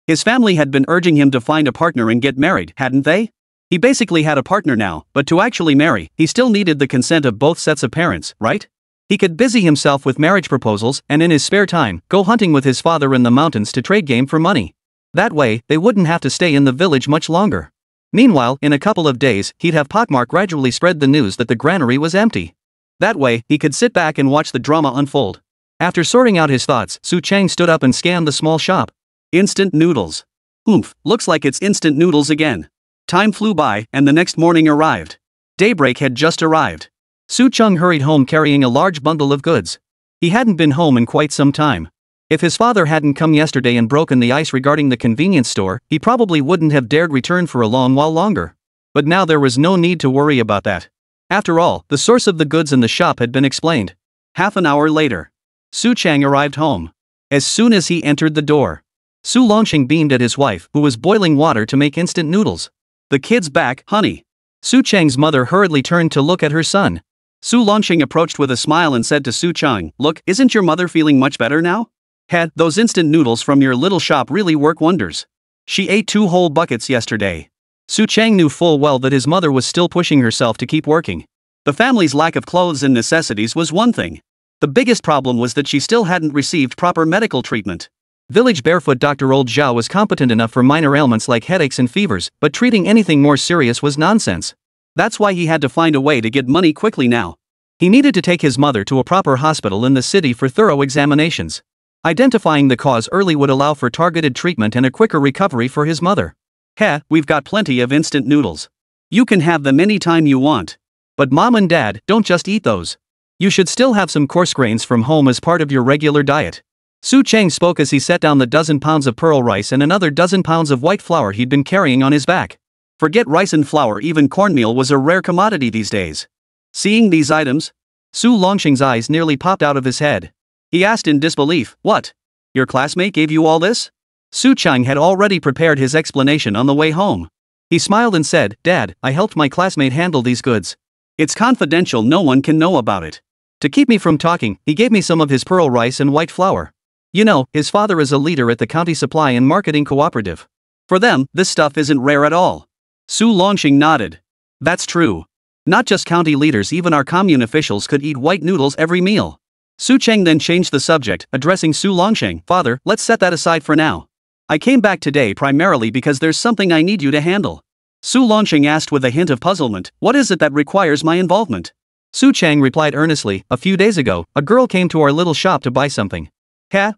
His family had been urging him to find a partner and get married, hadn't they? He basically had a partner now, but to actually marry, he still needed the consent of both sets of parents, right? He could busy himself with marriage proposals and in his spare time, go hunting with his father in the mountains to trade game for money. That way, they wouldn't have to stay in the village much longer. Meanwhile, in a couple of days, he'd have Pockmark gradually spread the news that the granary was empty. That way, he could sit back and watch the drama unfold. After sorting out his thoughts, Su Cheng stood up and scanned the small shop. Instant noodles. Looks like it's instant noodles again. Time flew by, and the next morning arrived. Daybreak had just arrived. Su Cheng hurried home carrying a large bundle of goods. He hadn't been home in quite some time. If his father hadn't come yesterday and broken the ice regarding the convenience store, he probably wouldn't have dared return for a long while longer. But now there was no need to worry about that. After all, the source of the goods in the shop had been explained. Half an hour later, Su Cheng arrived home. as soon as he entered the door. Su Longxing beamed at his wife, who was boiling water to make instant noodles. "The kid's back, honey." Su Chang's mother hurriedly turned to look at her son. Su Longxing approached with a smile and said to Su Chang, "Look, isn't your mother feeling much better now? Those instant noodles from your little shop really work wonders. She ate 2 whole buckets yesterday." Su Chang knew full well that his mother was still pushing herself to keep working. The family's lack of clothes and necessities was one thing. The biggest problem was that she still hadn't received proper medical treatment. Village barefoot Dr. Old Zhao was competent enough for minor ailments like headaches and fevers, but treating anything more serious was nonsense. That's why he had to find a way to get money quickly now. He needed to take his mother to a proper hospital in the city for thorough examinations. Identifying the cause early would allow for targeted treatment and a quicker recovery for his mother. We've got plenty of instant noodles. You can have them anytime you want. But Mom and Dad, don't just eat those. You should still have some coarse grains from home as part of your regular diet. Su Chang spoke as he set down the dozen pounds of pearl rice and another dozen pounds of white flour he'd been carrying on his back. Forget rice and flour, even cornmeal was a rare commodity these days. Seeing these items, Su Longxing's eyes nearly popped out of his head. He asked in disbelief, "What? Your classmate gave you all this?" Su Chang had already prepared his explanation on the way home. He smiled and said, "Dad, I helped my classmate handle these goods. It's confidential, no one can know about it." To keep me from talking, he gave me some of his pearl rice and white flour. You know, his father is a leader at the county supply and marketing cooperative. For them, this stuff isn't rare at all. Su Longxing nodded. That's true. Not just county leaders, even our commune officials could eat white noodles every meal. Su Cheng then changed the subject, addressing Su Longxing. "Father, let's set that aside for now. I came back today primarily because there's something I need you to handle." Su Longxing asked with a hint of puzzlement, "What is it that requires my involvement?" Su Chang replied earnestly, "A few days ago, a girl came to our little shop to buy something.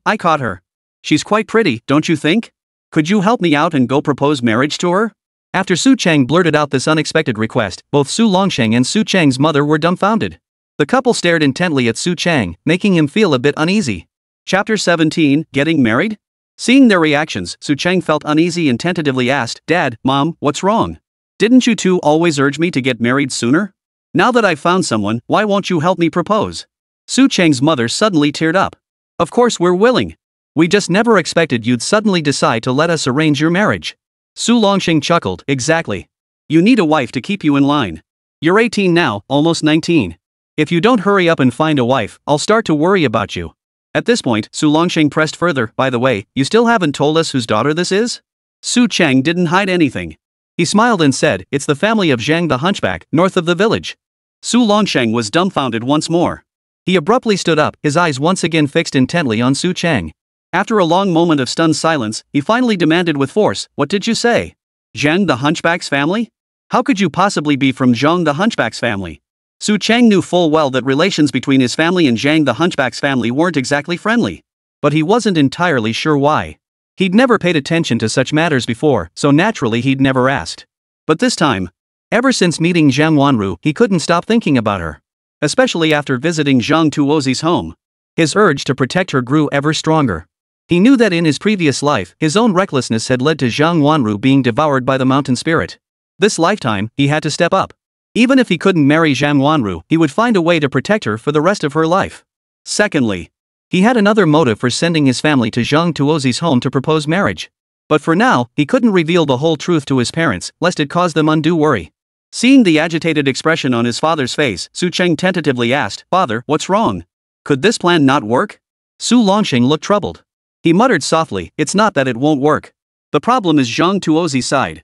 I caught her. She's quite pretty, don't you think? Could you help me out and go propose marriage to her?" After Su Chang blurted out this unexpected request, both Su Longxing and Su Chang's mother were dumbfounded. The couple stared intently at Su Chang, making him feel a bit uneasy. Chapter 17, Getting Married? Seeing their reactions, Su Chang felt uneasy and tentatively asked, "Dad, Mom, what's wrong? Didn't you two always urge me to get married sooner? Now that I've found someone, why won't you help me propose?" Su Chang's mother suddenly teared up. "Of course we're willing. We just never expected you'd suddenly decide to let us arrange your marriage." Su Longxing chuckled, "Exactly. You need a wife to keep you in line. You're 18 now, almost 19. If you don't hurry up and find a wife, I'll start to worry about you." At this point, Su Longxing pressed further, "By the way, you still haven't told us whose daughter this is?" Su Chang didn't hide anything. He smiled and said, "It's the family of Zhang the Hunchback, north of the village." Su Longxing was dumbfounded once more. He abruptly stood up, his eyes once again fixed intently on Su Chang. After a long moment of stunned silence, he finally demanded with force, "What did you say? Zhang the Hunchback's family? How could you possibly be from Zhang the Hunchback's family?" Su Chang knew full well that relations between his family and Zhang the Hunchback's family weren't exactly friendly. But he wasn't entirely sure why. He'd never paid attention to such matters before, so naturally he'd never asked. But this time, ever since meeting Zhang Wanru, he couldn't stop thinking about her. Especially after visiting Zhang Tuozi's home. His urge to protect her grew ever stronger. He knew that in his previous life, his own recklessness had led to Zhang Wanru being devoured by the mountain spirit. This lifetime, he had to step up. Even if he couldn't marry Zhang Wanru, he would find a way to protect her for the rest of her life. Secondly, he had another motive for sending his family to Zhang Tuozi's home to propose marriage. But for now, he couldn't reveal the whole truth to his parents, lest it cause them undue worry. Seeing the agitated expression on his father's face, Su Cheng tentatively asked, "Father, what's wrong? Could this plan not work?" Su Longxing looked troubled. He muttered softly, "It's not that it won't work. The problem is Zhang Tuozi's side."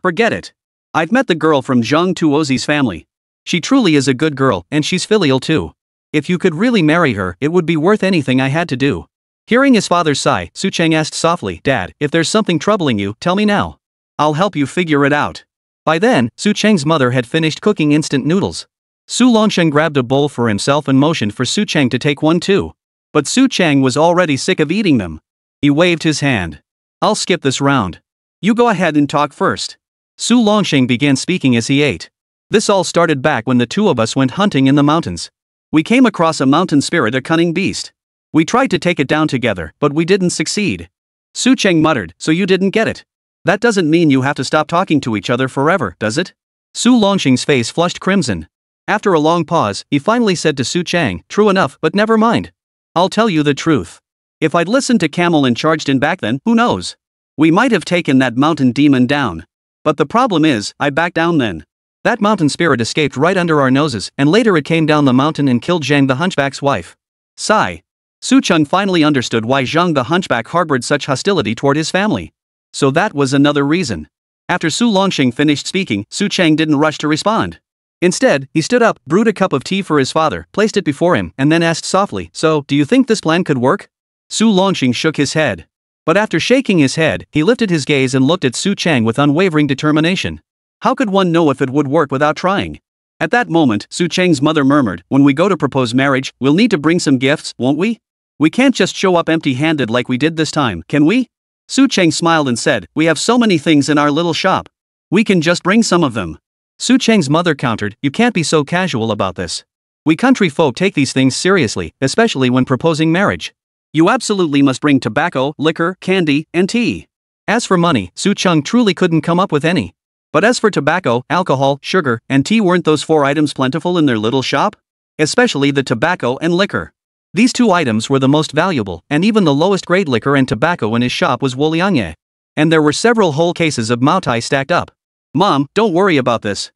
Forget it. I've met the girl from Zhang Tuozi's family. She truly is a good girl, and she's filial too. If you could really marry her, it would be worth anything I had to do." Hearing his father's sigh, Su Cheng asked softly, "Dad, if there's something troubling you, tell me now. I'll help you figure it out." By then, Su Cheng's mother had finished cooking instant noodles. Su Longxing grabbed a bowl for himself and motioned for Su Cheng to take one too. But Su Cheng was already sick of eating them. He waved his hand. "I'll skip this round. You go ahead and talk first." Su Longxing began speaking as he ate. "This all started back when the two of us went hunting in the mountains. We came across a mountain spirit, a cunning beast. We tried to take it down together, but we didn't succeed." Su Cheng muttered, "So you didn't get it? That doesn't mean you have to stop talking to each other forever, does it?" Su Longxing's face flushed crimson. After a long pause, he finally said to Su Chang, "True enough, but never mind. I'll tell you the truth. If I'd listened to Camel and charged in back then, who knows? We might have taken that mountain demon down. But the problem is, I backed down then. That mountain spirit escaped right under our noses, and later it came down the mountain and killed Zhang the hunchback's wife. Sigh. Su Cheng finally understood why Zhang the hunchback harbored such hostility toward his family. So that was another reason. After Su Longxing finished speaking, Su Cheng didn't rush to respond. Instead, he stood up, brewed a cup of tea for his father, placed it before him, and then asked softly, "So, do you think this plan could work?" Su Longxing shook his head. But after shaking his head, he lifted his gaze and looked at Su Cheng with unwavering determination. How could one know if it would work without trying? At that moment, Su Cheng's mother murmured, "When we go to propose marriage, we'll need to bring some gifts, won't we? We can't just show up empty-handed like we did this time, can we?" Su Cheng smiled and said, "We have so many things in our little shop. We can just bring some of them." Su Cheng's mother countered, "You can't be so casual about this. We country folk take these things seriously, especially when proposing marriage. You absolutely must bring tobacco, liquor, candy, and tea." As for money, Su Cheng truly couldn't come up with any. But as for tobacco, alcohol, sugar, and tea, weren't those four items plentiful in their little shop? Especially the tobacco and liquor. These two items were the most valuable, and even the lowest grade liquor and tobacco in his shop was Wolianye. And there were several whole cases of Maotai stacked up. "Mom, don't worry about this.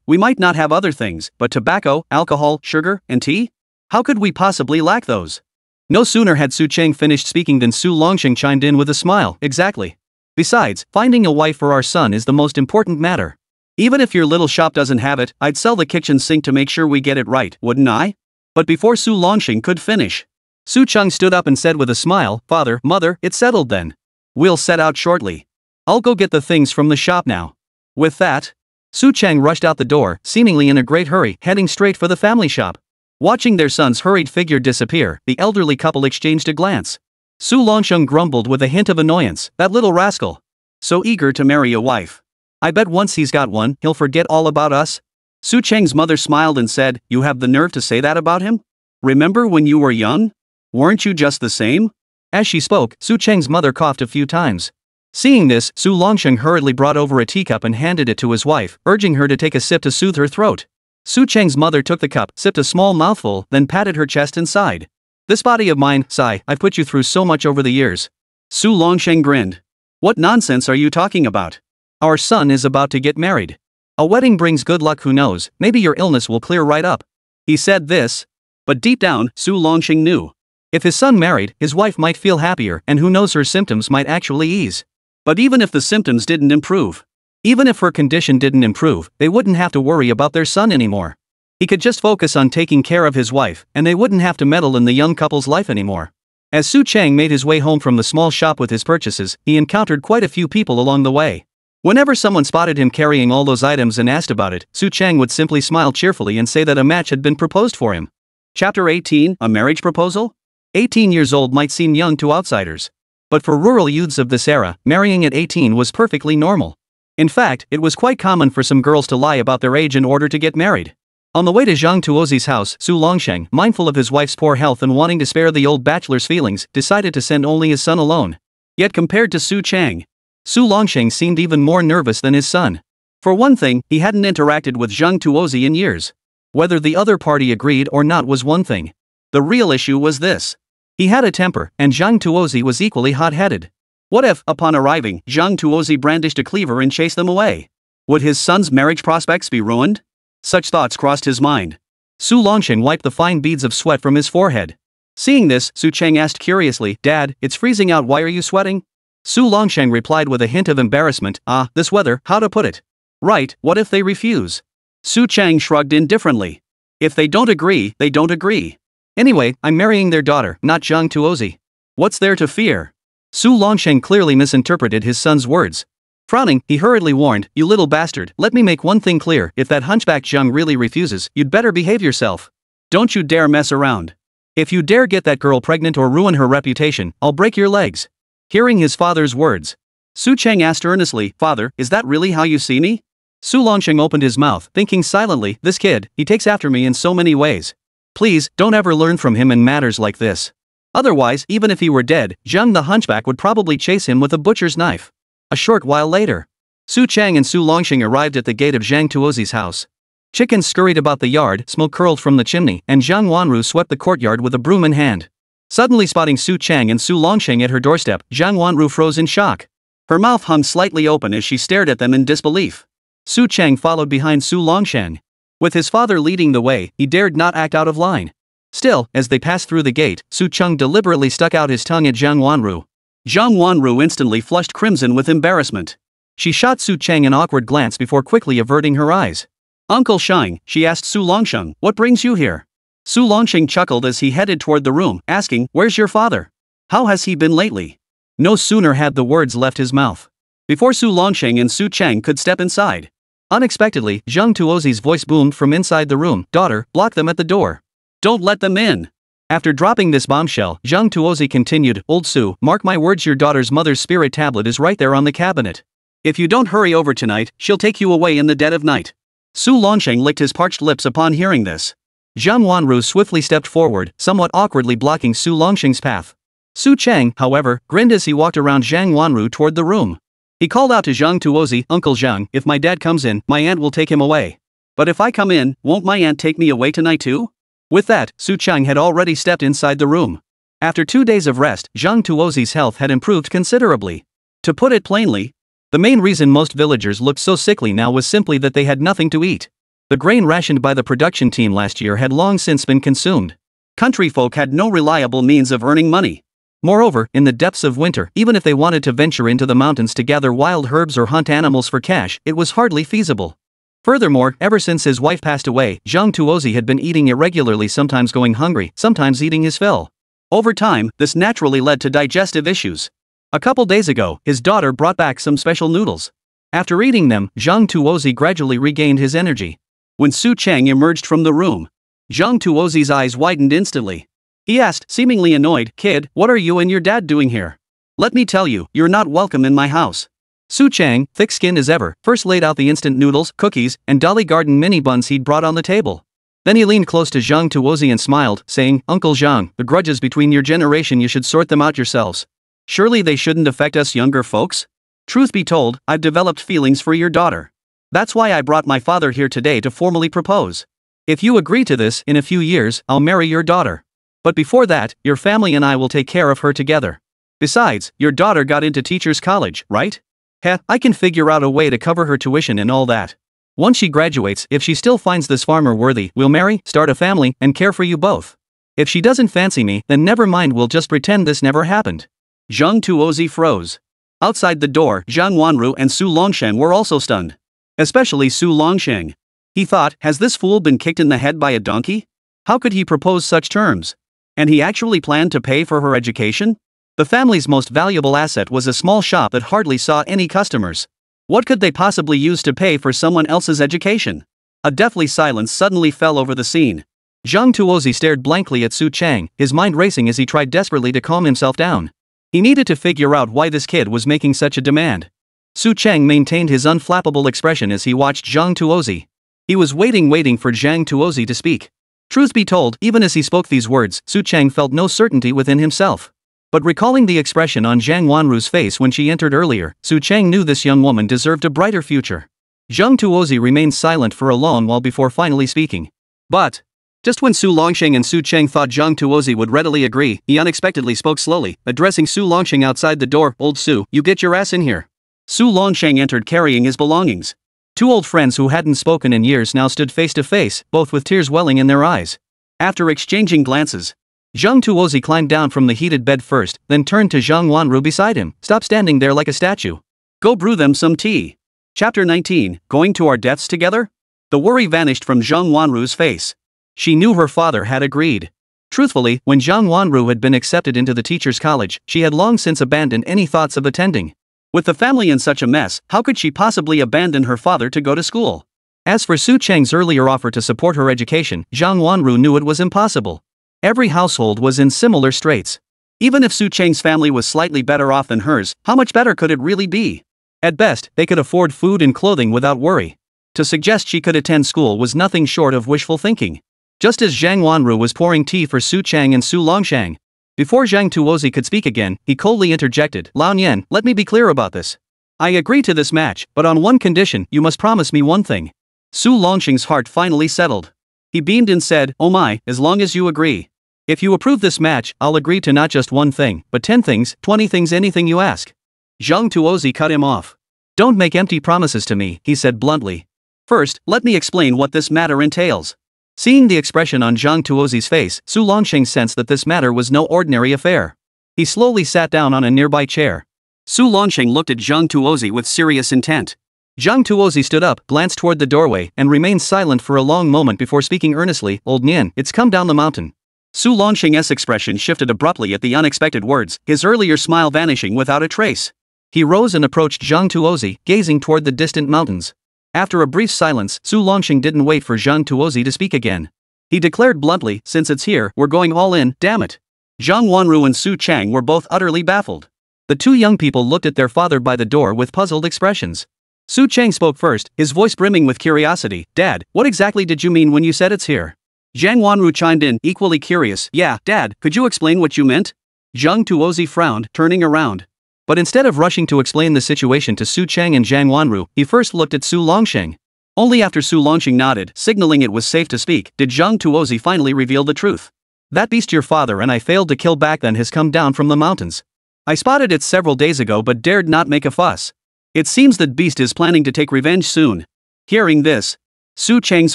We might not have other things, but tobacco, alcohol, sugar, and tea? How could we possibly lack those?" No sooner had Su Cheng finished speaking than Su Longxing chimed in with a smile, "Exactly. Besides, finding a wife for our son is the most important matter. Even if your little shop doesn't have it, I'd sell the kitchen sink to make sure we get it right, wouldn't I?" But before Su Longxing could finish, Su Cheng stood up and said with a smile, "Father, mother, it's settled then. We'll set out shortly. I'll go get the things from the shop now." With that, Su Cheng rushed out the door, seemingly in a great hurry, heading straight for the family shop. Watching their son's hurried figure disappear, the elderly couple exchanged a glance. Su Longxing grumbled with a hint of annoyance, "That little rascal. So eager to marry a wife. I bet once he's got one, he'll forget all about us." Su Cheng's mother smiled and said, "You have the nerve to say that about him? Remember when you were young? Weren't you just the same?" As she spoke, Su Cheng's mother coughed a few times. Seeing this, Su Longxing hurriedly brought over a teacup and handed it to his wife, urging her to take a sip to soothe her throat. Su Cheng's mother took the cup, sipped a small mouthful, then patted her chest and sighed. "This body of mine, sigh, I've put you through so much over the years." Su Longxing grinned. "What nonsense are you talking about? Our son is about to get married. A wedding brings good luck, who knows, maybe your illness will clear right up." He said this. But deep down, Su Longxing knew. If his son married, his wife might feel happier, and who knows, her symptoms might actually ease. But even if the symptoms didn't improve, even if her condition didn't improve, they wouldn't have to worry about their son anymore. He could just focus on taking care of his wife, and they wouldn't have to meddle in the young couple's life anymore. As Su Cheng made his way home from the small shop with his purchases, he encountered quite a few people along the way. Whenever someone spotted him carrying all those items and asked about it, Su Cheng would simply smile cheerfully and say that a match had been proposed for him. Chapter 18, A Marriage Proposal? 18 years old might seem young to outsiders. But for rural youths of this era, marrying at 18 was perfectly normal. In fact, it was quite common for some girls to lie about their age in order to get married. On the way to Zhang Tuozi's house, Su Longxing, mindful of his wife's poor health and wanting to spare the old bachelor's feelings, decided to send only his son alone. Yet compared to Su Cheng, Su Longxing seemed even more nervous than his son. For one thing, he hadn't interacted with Zhang Tuozi in years. Whether the other party agreed or not was one thing. The real issue was this. He had a temper, and Zhang Tuozi was equally hot-headed. What if, upon arriving, Zhang Tuozi brandished a cleaver and chased them away? Would his son's marriage prospects be ruined? Such thoughts crossed his mind. Su Longxing wiped the fine beads of sweat from his forehead. Seeing this, Su Cheng asked curiously, "Dad, it's freezing out, why are you sweating?" Su Longxing replied with a hint of embarrassment, This weather, how to put it? Right, what if they refuse?" Su Cheng shrugged indifferently. "If they don't agree, they don't agree. Anyway, I'm marrying their daughter, not Zhang Tuozi. What's there to fear?" Su Longxing clearly misinterpreted his son's words. Frowning, he hurriedly warned, "You little bastard, let me make one thing clear, if that hunchback Zhang really refuses, you'd better behave yourself. Don't you dare mess around. If you dare get that girl pregnant or ruin her reputation, I'll break your legs." Hearing his father's words, Su Cheng asked earnestly, "Father, is that really how you see me?" Su Longxing opened his mouth, thinking silently, "This kid, he takes after me in so many ways. Please, don't ever learn from him in matters like this. Otherwise, even if he were dead, Zhang the hunchback would probably chase him with a butcher's knife." A short while later, Su Cheng and Su Longxing arrived at the gate of Zhang Tuozi's house. Chickens scurried about the yard, smoke curled from the chimney, and Zhang Wanru swept the courtyard with a broom in hand. Suddenly spotting Su Chang and Su Longsheng at her doorstep, Zhang Wanru froze in shock. Her mouth hung slightly open as she stared at them in disbelief. Su Chang followed behind Su Longsheng. With his father leading the way, he dared not act out of line. Still, as they passed through the gate, Su Cheng deliberately stuck out his tongue at Zhang Wanru. Zhang Wanru instantly flushed crimson with embarrassment. She shot Su Cheng an awkward glance before quickly averting her eyes. Uncle Sheng, she asked Su Longsheng, what brings you here? Su Longsheng chuckled as he headed toward the room, asking, where's your father? How has he been lately? No sooner had the words left his mouth before Su Longsheng and Su Cheng could step inside. Unexpectedly, Zhang Tuozi's voice boomed from inside the room, daughter, block them at the door. Don't let them in. After dropping this bombshell, Zhang Tuozi continued, old Su, mark my words, your daughter's mother's spirit tablet is right there on the cabinet. If you don't hurry over tonight, she'll take you away in the dead of night. Su Longsheng licked his parched lips upon hearing this. Zhang Wanru swiftly stepped forward, somewhat awkwardly blocking Su Longsheng's path. Su Cheng, however, grinned as he walked around Zhang Wanru toward the room. He called out to Zhang Tuozi, Uncle Zhang, if my dad comes in, my aunt will take him away. But if I come in, won't my aunt take me away tonight too? With that, Su Cheng had already stepped inside the room. After 2 days of rest, Zhang Tuozi's health had improved considerably. To put it plainly, the main reason most villagers looked so sickly now was simply that they had nothing to eat. The grain rationed by the production team last year had long since been consumed. Country folk had no reliable means of earning money. Moreover, in the depths of winter, even if they wanted to venture into the mountains to gather wild herbs or hunt animals for cash, it was hardly feasible. Furthermore, ever since his wife passed away, Zhang Tuozi had been eating irregularly, sometimes going hungry, sometimes eating his fill. Over time, this naturally led to digestive issues. A couple days ago, his daughter brought back some special noodles. After eating them, Zhang Tuozi gradually regained his energy. When Su Cheng emerged from the room, Zhang Tuozi's eyes widened instantly. He asked, seemingly annoyed, kid, what are you and your dad doing here? Let me tell you, you're not welcome in my house. Su Cheng, thick-skinned as ever, first laid out the instant noodles, cookies, and Dolly Garden mini buns he'd brought on the table. Then he leaned close to Zhang Tuozi and smiled, saying, Uncle Zhang, the grudges between your generation, you should sort them out yourselves. Surely they shouldn't affect us younger folks? Truth be told, I've developed feelings for your daughter. That's why I brought my father here today to formally propose. If you agree to this, in a few years, I'll marry your daughter. But before that, your family and I will take care of her together. Besides, your daughter got into teacher's college, right? Heh, I can figure out a way to cover her tuition and all that. Once she graduates, if she still finds this farmer worthy, we'll marry, start a family, and care for you both. If she doesn't fancy me, then never mind, we'll just pretend this never happened. Zhang Tuozi froze. Outside the door, Zhang Wanru and Su Longsheng were also stunned. Especially Su Longsheng. He thought, has this fool been kicked in the head by a donkey? How could he propose such terms? And he actually planned to pay for her education? The family's most valuable asset was a small shop that hardly saw any customers. What could they possibly use to pay for someone else's education? A deathly silence suddenly fell over the scene. Zhang Tuozi stared blankly at Su Cheng, his mind racing as he tried desperately to calm himself down. He needed to figure out why this kid was making such a demand. Su Cheng maintained his unflappable expression as he watched Zhang Tuozi. He was waiting for Zhang Tuozi to speak. Truth be told, even as he spoke these words, Su Cheng felt no certainty within himself. But recalling the expression on Zhang Wanru's face when she entered earlier, Su Cheng knew this young woman deserved a brighter future. Zhang Tuozi remained silent for a long while before finally speaking. But just when Su Longsheng and Su Cheng thought Zhang Tuozi would readily agree, he unexpectedly spoke slowly, addressing Su Longsheng outside the door, old Su, you get your ass in here. Su Longsheng entered carrying his belongings. Two old friends who hadn't spoken in years now stood face to face, both with tears welling in their eyes. After exchanging glances, Zhang Tuozi climbed down from the heated bed first, then turned to Zhang Wanru beside him. Stop standing there like a statue. Go brew them some tea. Chapter 19, Going to Our Deaths Together? The worry vanished from Zhang Wanru's face. She knew her father had agreed. Truthfully, when Zhang Wanru had been accepted into the teacher's college, she had long since abandoned any thoughts of attending. With the family in such a mess, how could she possibly abandon her father to go to school? As for Su Cheng's earlier offer to support her education, Zhang Wanru knew it was impossible. Every household was in similar straits. Even if Su Cheng's family was slightly better off than hers, how much better could it really be? At best, they could afford food and clothing without worry. To suggest she could attend school was nothing short of wishful thinking. Just as Zhang Wanru was pouring tea for Su Cheng and Su Longsheng, before Zhang Tuozi could speak again, he coldly interjected, Lao Nian, let me be clear about this. I agree to this match, but on one condition, you must promise me one thing. Su Longsheng's heart finally settled. He beamed and said, oh my, as long as you agree. If you approve this match, I'll agree to not just one thing, but 10 things, 20 things, anything you ask. Zhang Tuozi cut him off. Don't make empty promises to me, he said bluntly. First, let me explain what this matter entails. Seeing the expression on Zhang Tuozi's face, Su Longxing sensed that this matter was no ordinary affair. He slowly sat down on a nearby chair. Su Longxing looked at Zhang Tuozi with serious intent. Zhang Tuozi stood up, glanced toward the doorway, and remained silent for a long moment before speaking earnestly. Old Nian, it's come down the mountain. Su Longxing's expression shifted abruptly at the unexpected words, his earlier smile vanishing without a trace. He rose and approached Zhang Tuozi, gazing toward the distant mountains. After a brief silence, Su Longxing didn't wait for Zhang Tuozi to speak again. He declared bluntly, since it's here, we're going all in, damn it. Zhang Wanru and Su Chang were both utterly baffled. The two young people looked at their father by the door with puzzled expressions. Su Chang spoke first, his voice brimming with curiosity. Dad, what exactly did you mean when you said it's here? Zhang Wanru chimed in, equally curious. Yeah, Dad, could you explain what you meant? Zhang Tuozi frowned, turning around. But instead of rushing to explain the situation to Su Chang and Zhang Wanru, he first looked at Su Longxing. Only after Su Longxing nodded, signaling it was safe to speak, did Zhang Tuozi finally reveal the truth. That beast your father and I failed to kill back then has come down from the mountains. I spotted it several days ago but dared not make a fuss. It seems that beast is planning to take revenge soon. Hearing this, Su Chang's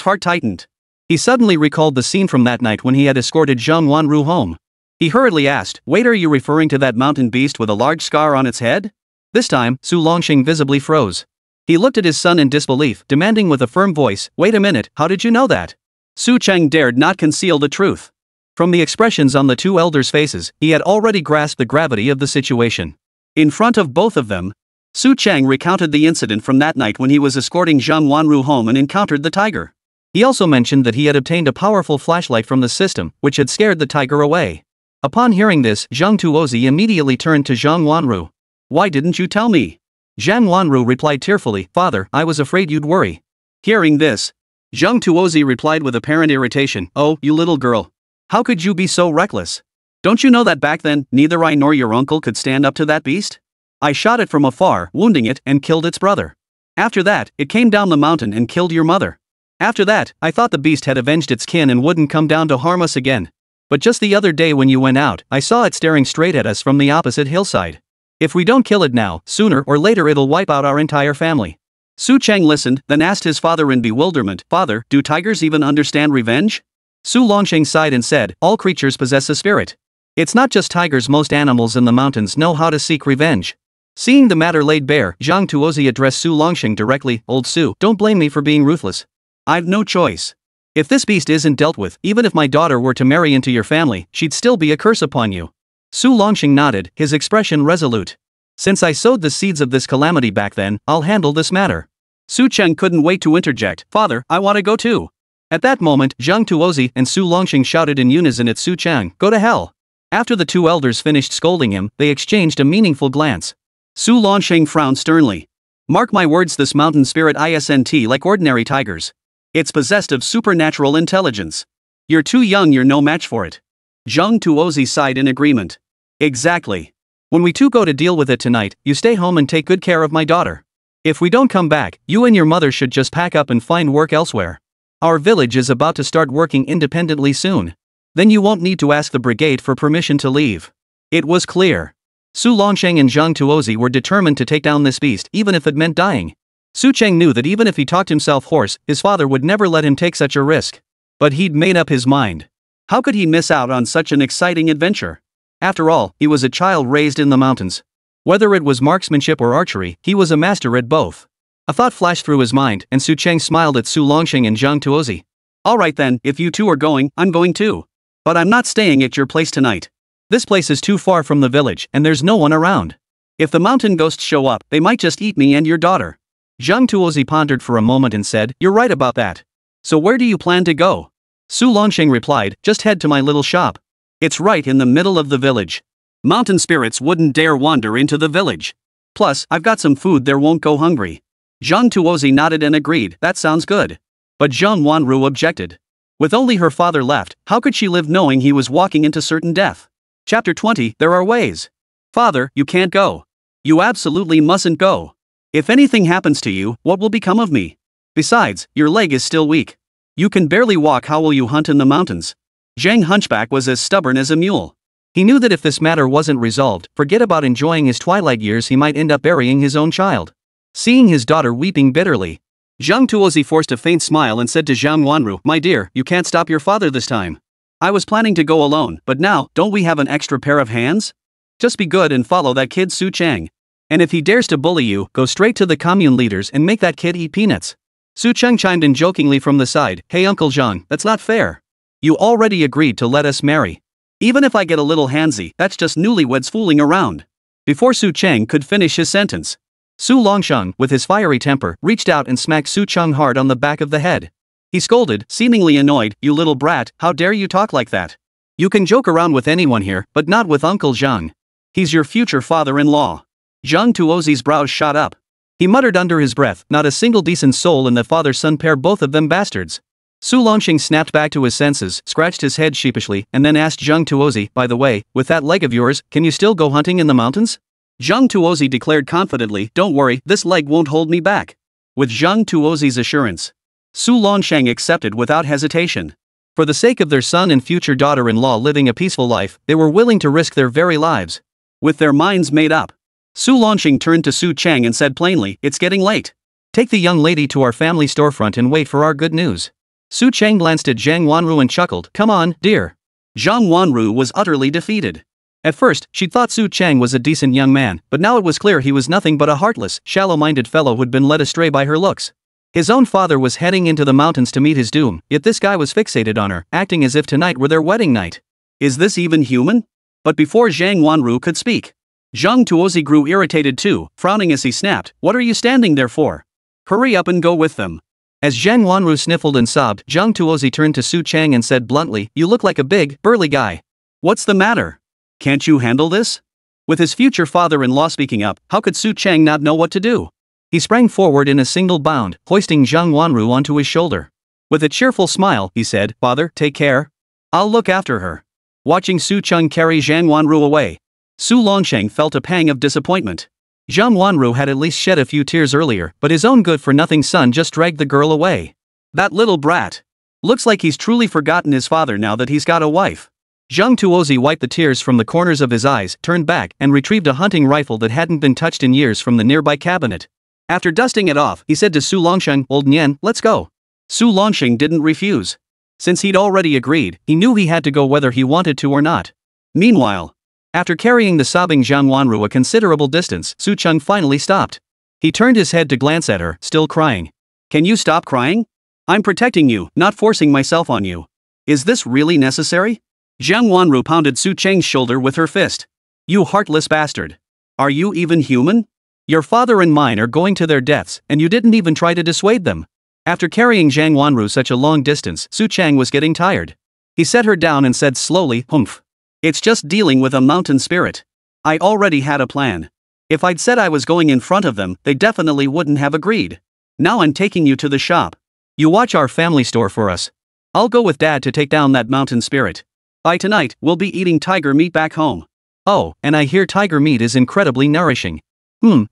heart tightened. He suddenly recalled the scene from that night when he had escorted Zhang Wanru home. He hurriedly asked, wait, are you referring to that mountain beast with a large scar on its head? This time, Su Longxing visibly froze. He looked at his son in disbelief, demanding with a firm voice, wait a minute, how did you know that? Su Chang dared not conceal the truth. From the expressions on the two elders' faces, he had already grasped the gravity of the situation. In front of both of them, Su Chang recounted the incident from that night when he was escorting Zhang Wanru home and encountered the tiger. He also mentioned that he had obtained a powerful flashlight from the system, which had scared the tiger away. Upon hearing this, Zhang Tuozi immediately turned to Zhang Wanru. Why didn't you tell me? Zhang Wanru replied tearfully, Father, I was afraid you'd worry. Hearing this, Zhang Tuozi replied with apparent irritation, oh, you little girl. How could you be so reckless? Don't you know that back then, neither I nor your uncle could stand up to that beast? I shot it from afar, wounding it, and killed its brother. After that, it came down the mountain and killed your mother. After that, I thought the beast had avenged its kin and wouldn't come down to harm us again. But just the other day when you went out, I saw it staring straight at us from the opposite hillside. If we don't kill it now, sooner or later it'll wipe out our entire family. Su Chang listened, then asked his father in bewilderment, Father, do tigers even understand revenge? Su Longxing sighed and said, all creatures possess a spirit. It's not just tigers, most animals in the mountains know how to seek revenge. Seeing the matter laid bare, Zhang Tuozi addressed Su Longxing directly, Old Su, don't blame me for being ruthless. I've no choice. If this beast isn't dealt with, even if my daughter were to marry into your family, she'd still be a curse upon you. Su Longxing nodded, his expression resolute. Since I sowed the seeds of this calamity back then, I'll handle this matter. Su Cheng couldn't wait to interject, Father, I want to go too. At that moment, Zhang Tuozi and Su Longxing shouted in unison at Su Chang, go to hell. After the two elders finished scolding him, they exchanged a meaningful glance. Su Longxing frowned sternly. Mark my words, this mountain spirit isn't like ordinary tigers. It's possessed of supernatural intelligence. You're too young, you're no match for it. Zhang Tuozi sighed in agreement. Exactly. When we two go to deal with it tonight, you stay home and take good care of my daughter. If we don't come back, you and your mother should just pack up and find work elsewhere. Our village is about to start working independently soon. Then you won't need to ask the brigade for permission to leave. It was clear. Su Longxing and Zhang Tuozi were determined to take down this beast, even if it meant dying. Su Cheng knew that even if he talked himself hoarse, his father would never let him take such a risk. But he'd made up his mind. How could he miss out on such an exciting adventure? After all, he was a child raised in the mountains. Whether it was marksmanship or archery, he was a master at both. A thought flashed through his mind, and Su Cheng smiled at Su Longxing and Zhang Tuozi. Alright then, if you two are going, I'm going too. But I'm not staying at your place tonight. This place is too far from the village, and there's no one around. If the mountain ghosts show up, they might just eat me and your daughter. Zhang Tuozi pondered for a moment and said, you're right about that. So where do you plan to go? Su Longxing replied, just head to my little shop. It's right in the middle of the village. Mountain spirits wouldn't dare wander into the village. Plus, I've got some food there, won't go hungry. Zhang Tuozi nodded and agreed, that sounds good. But Zhang Wanru objected. With only her father left, how could she live knowing he was walking into certain death? Chapter 20, There Are Ways. Father, you can't go. You absolutely mustn't go. If anything happens to you, what will become of me? Besides, your leg is still weak. You can barely walk, how will you hunt in the mountains? Zhang Hunchback was as stubborn as a mule. He knew that if this matter wasn't resolved, forget about enjoying his twilight years, he might end up burying his own child. Seeing his daughter weeping bitterly, Zhang Tuozi forced a faint smile and said to Zhang Wanru, "My dear, you can't stop your father this time. I was planning to go alone, but now, don't we have an extra pair of hands? Just be good and follow that kid Su Chang. And if he dares to bully you, go straight to the commune leaders and make that kid eat peanuts." Su Chang chimed in jokingly from the side, "Hey Uncle Zhang, that's not fair. You already agreed to let us marry. Even if I get a little handsy, that's just newlyweds fooling around." Before Su Chang could finish his sentence, Su Longsheng, with his fiery temper, reached out and smacked Su Chang hard on the back of the head. He scolded, seemingly annoyed, "You little brat, how dare you talk like that? You can joke around with anyone here, but not with Uncle Zhang. He's your future father-in-law." Zhang Tuozi's brows shot up. He muttered under his breath, "Not a single decent soul in the father-son pair, both of them bastards." Su Longsheng snapped back to his senses, scratched his head sheepishly, and then asked Zhang Tuozi, "By the way, with that leg of yours, can you still go hunting in the mountains?" Zhang Tuozi declared confidently, "Don't worry, this leg won't hold me back." With Zhang Tuozi's assurance, Su Longsheng accepted without hesitation. For the sake of their son and future daughter-in-law living a peaceful life, they were willing to risk their very lives. With their minds made up, Su Longsheng turned to Su Chang and said plainly, "It's getting late. Take the young lady to our family storefront and wait for our good news." Su Chang glanced at Zhang Wanru and chuckled, "Come on, dear." Zhang Wanru was utterly defeated. At first, she thought Su Chang was a decent young man, but now it was clear he was nothing but a heartless, shallow-minded fellow who'd been led astray by her looks. His own father was heading into the mountains to meet his doom, yet this guy was fixated on her, acting as if tonight were their wedding night. Is this even human? But before Zhang Wanru could speak, Zhang Tuozi grew irritated too, frowning as he snapped, "What are you standing there for? Hurry up and go with them." As Zhang Wanru sniffled and sobbed, Zhang Tuozi turned to Su Chang and said bluntly, "You look like a big, burly guy. What's the matter? Can't you handle this?" With his future father-in-law speaking up, how could Su Chang not know what to do? He sprang forward in a single bound, hoisting Zhang Wanru onto his shoulder. With a cheerful smile, he said, "Father, take care. I'll look after her." Watching Su Chang carry Zhang Wanru away, Su Longsheng felt a pang of disappointment. Zhang Wanru had at least shed a few tears earlier, but his own good-for-nothing son just dragged the girl away. That little brat. Looks like he's truly forgotten his father now that he's got a wife. Zhang Tuozi wiped the tears from the corners of his eyes, turned back, and retrieved a hunting rifle that hadn't been touched in years from the nearby cabinet. After dusting it off, he said to Su Longsheng, "Old Nian, let's go." Su Longsheng didn't refuse. Since he'd already agreed, he knew he had to go whether he wanted to or not. Meanwhile, after carrying the sobbing Zhang Wanru a considerable distance, Su Chang finally stopped. He turned his head to glance at her, still crying. "Can you stop crying? I'm protecting you, not forcing myself on you. Is this really necessary?" Zhang Wanru pounded Su Chang's shoulder with her fist. "You heartless bastard. Are you even human? Your father and mine are going to their deaths, and you didn't even try to dissuade them." After carrying Zhang Wanru such a long distance, Su Chang was getting tired. He set her down and said slowly, "Humph. It's just dealing with a mountain spirit. I already had a plan. If I'd said I was going in front of them, they definitely wouldn't have agreed. Now I'm taking you to the shop. You watch our family store for us. I'll go with Dad to take down that mountain spirit. By tonight, we'll be eating tiger meat back home. Oh, and I hear tiger meat is incredibly nourishing.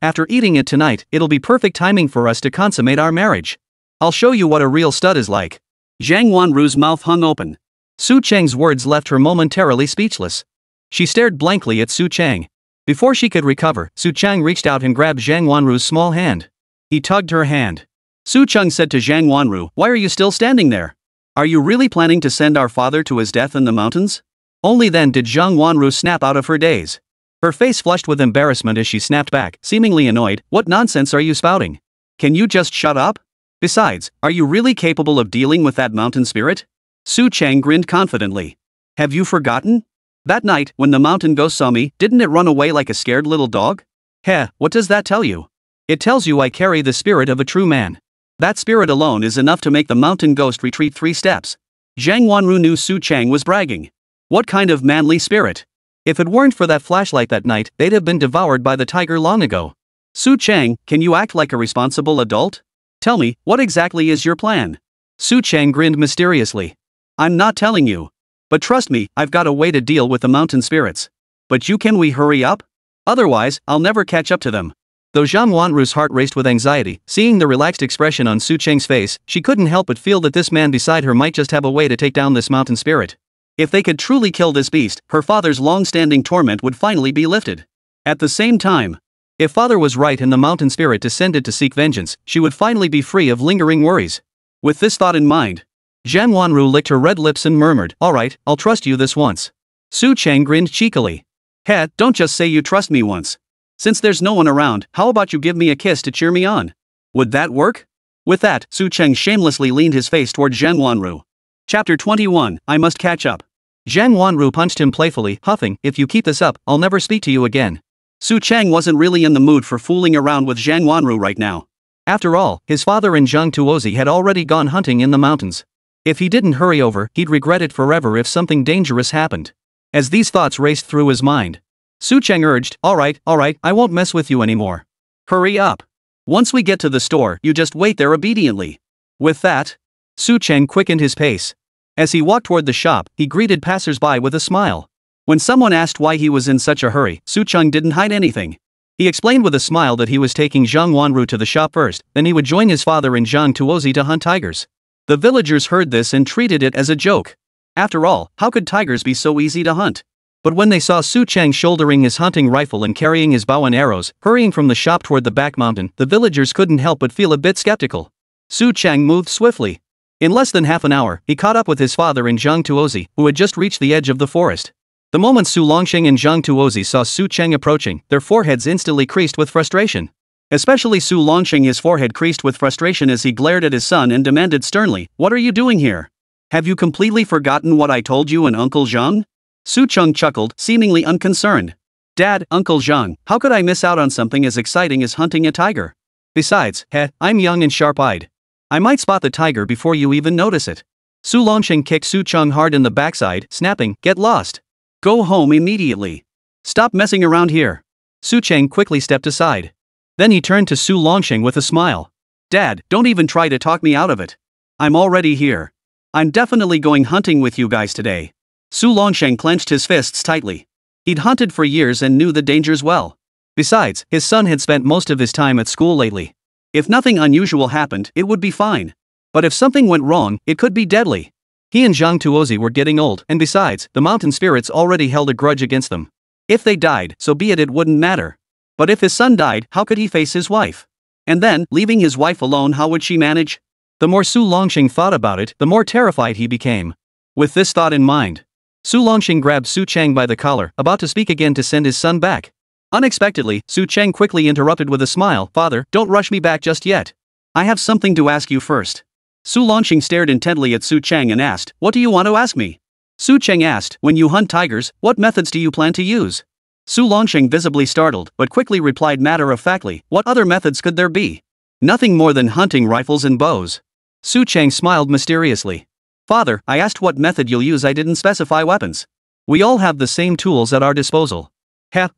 After eating it tonight, it'll be perfect timing for us to consummate our marriage. I'll show you what a real stud is like." Zhang Wanru's mouth hung open. Su Chang's words left her momentarily speechless. She stared blankly at Su Chang. Before she could recover, Su Chang reached out and grabbed Zhang Wanru's small hand. He tugged her hand. Su Chang said to Zhang Wanru, "Why are you still standing there? Are you really planning to send our father to his death in the mountains?" Only then did Zhang Wanru snap out of her daze. Her face flushed with embarrassment as she snapped back, seemingly annoyed. "What nonsense are you spouting? Can you just shut up? Besides, are you really capable of dealing with that mountain spirit?" Su Chang grinned confidently. "Have you forgotten? That night, when the mountain ghost saw me, didn't it run away like a scared little dog? Heh, what does that tell you? It tells you I carry the spirit of a true man. That spirit alone is enough to make the mountain ghost retreat 3 steps. Zhang Wanru knew Su Chang was bragging. What kind of manly spirit? If it weren't for that flashlight that night, they'd have been devoured by the tiger long ago. Su Chang, can you act like a responsible adult? Tell me, what exactly is your plan?" Su Chang grinned mysteriously. "I'm not telling you. But trust me, I've got a way to deal with the mountain spirits. But can we hurry up? Otherwise, I'll never catch up to them." Though Zhang Wanru's heart raced with anxiety, seeing the relaxed expression on Su Chang's face, she couldn't help but feel that this man beside her might just have a way to take down this mountain spirit. If they could truly kill this beast, her father's long-standing torment would finally be lifted. At the same time, if father was right and the mountain spirit descended to seek vengeance, she would finally be free of lingering worries. With this thought in mind, Zhang Wanru licked her red lips and murmured, "Alright, I'll trust you this once." Su Cheng grinned cheekily. "Heh, don't just say you trust me once. Since there's no one around, how about you give me a kiss to cheer me on? Would that work?" With that, Su Cheng shamelessly leaned his face toward Zhang Wanru. Chapter 21, I Must Catch Up. Zhang Wanru punched him playfully, huffing, "If you keep this up, I'll never speak to you again." Su Cheng wasn't really in the mood for fooling around with Zhang Wanru right now. After all, his father and Zhang Tuozi had already gone hunting in the mountains. If he didn't hurry over, he'd regret it forever if something dangerous happened. As these thoughts raced through his mind, Su Cheng urged, alright, I won't mess with you anymore. Hurry up. Once we get to the store, you just wait there obediently. With that, Su Cheng quickened his pace. As he walked toward the shop, he greeted passers-by with a smile. When someone asked why he was in such a hurry, Su Cheng didn't hide anything. He explained with a smile that he was taking Zhang Wanru to the shop first, then he would join his father and Zhang Tuozi to hunt tigers. The villagers heard this and treated it as a joke. After all, how could tigers be so easy to hunt? But when they saw Su Cheng shouldering his hunting rifle and carrying his bow and arrows, hurrying from the shop toward the back mountain, the villagers couldn't help but feel a bit skeptical. Su Cheng moved swiftly. In less than half an hour, he caught up with his father and Zhang Tuozi, who had just reached the edge of the forest. The moment Su Longxing and Zhang Tuozi saw Su Cheng approaching, their foreheads instantly creased with frustration. Especially Su Longxing, his forehead creased with frustration as he glared at his son and demanded sternly, "What are you doing here? Have you completely forgotten what I told you and Uncle Zhang?" Su Cheng chuckled, seemingly unconcerned. "Dad, Uncle Zhang, how could I miss out on something as exciting as hunting a tiger? Besides, I'm young and sharp-eyed. I might spot the tiger before you even notice it." Su Longxing kicked Su Cheng hard in the backside, snapping, "Get lost. Go home immediately. Stop messing around here." Su Cheng quickly stepped aside. Then he turned to Su Longxing with a smile. "Dad, don't even try to talk me out of it. I'm already here. I'm definitely going hunting with you guys today." Su Longxing clenched his fists tightly. He'd hunted for years and knew the dangers well. Besides, his son had spent most of his time at school lately. If nothing unusual happened, it would be fine. But if something went wrong, it could be deadly. He and Zhang Tuozi were getting old, and besides, the mountain spirits already held a grudge against them. If they died, so be it, it wouldn't matter. But if his son died, how could he face his wife? And then, leaving his wife alone, how would she manage? The more Su Longxing thought about it, the more terrified he became. With this thought in mind, Su Longxing grabbed Su Cheng by the collar, about to speak again to send his son back. Unexpectedly, Su Cheng quickly interrupted with a smile, "Father, don't rush me back just yet. I have something to ask you first." Su Longxing stared intently at Su Cheng and asked, "What do you want to ask me?" Su Cheng asked, "When you hunt tigers, what methods do you plan to use?" Su Longxing, visibly startled, but quickly replied matter-of-factly, "What other methods could there be? Nothing more than hunting rifles and bows." Su Cheng smiled mysteriously. "Father, I asked what method you'll use, I didn't specify weapons. We all have the same tools at our disposal."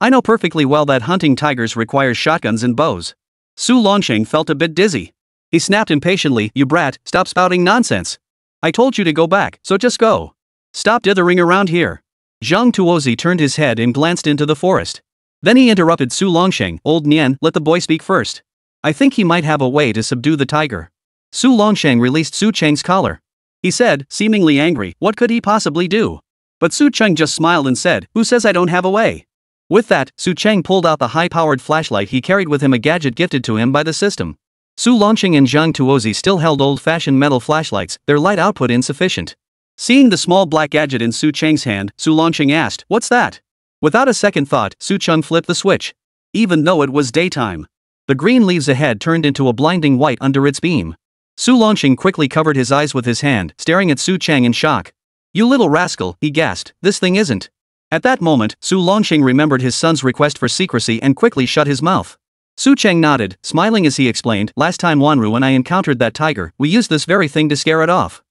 I know perfectly well that hunting tigers requires shotguns and bows." Su Longxing felt a bit dizzy. He snapped impatiently, "You brat, stop spouting nonsense. I told you to go back, so just go. Stop dithering around here." Zhang Tuozi turned his head and glanced into the forest. Then he interrupted Su Longxing, "Old Nian, let the boy speak first. I think he might have a way to subdue the tiger." Su Longxing released Su Cheng's collar. He said, seemingly angry, what could he possibly do? But Su Cheng just smiled and said, "Who says I don't have a way?" With that, Su Cheng pulled out the high-powered flashlight he carried with him, a gadget gifted to him by the system. Su Longxing and Zhang Tuozi still held old-fashioned metal flashlights, their light output insufficient. Seeing the small black gadget in Su Cheng's hand, Su Longxing asked, "What's that?" Without a second thought, Su Cheng flipped the switch. Even though it was daytime, the green leaves ahead turned into a blinding white under its beam. Su Longxing quickly covered his eyes with his hand, staring at Su Cheng in shock. "You little rascal," he gasped, "this thing isn't." At that moment, Su Longxing remembered his son's request for secrecy and quickly shut his mouth. Su Cheng nodded, smiling as he explained, "Last time Wanru and I encountered that tiger, we used this very thing to scare it off.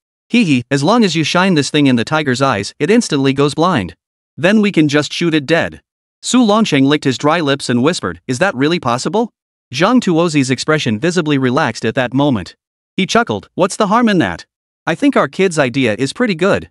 As long as you shine this thing in the tiger's eyes, it instantly goes blind. Then we can just shoot it dead." Su Longxing licked his dry lips and whispered, "Is that really possible?" Zhang Tuozi's expression visibly relaxed at that moment. He chuckled, "What's the harm in that? I think our kid's idea is pretty good.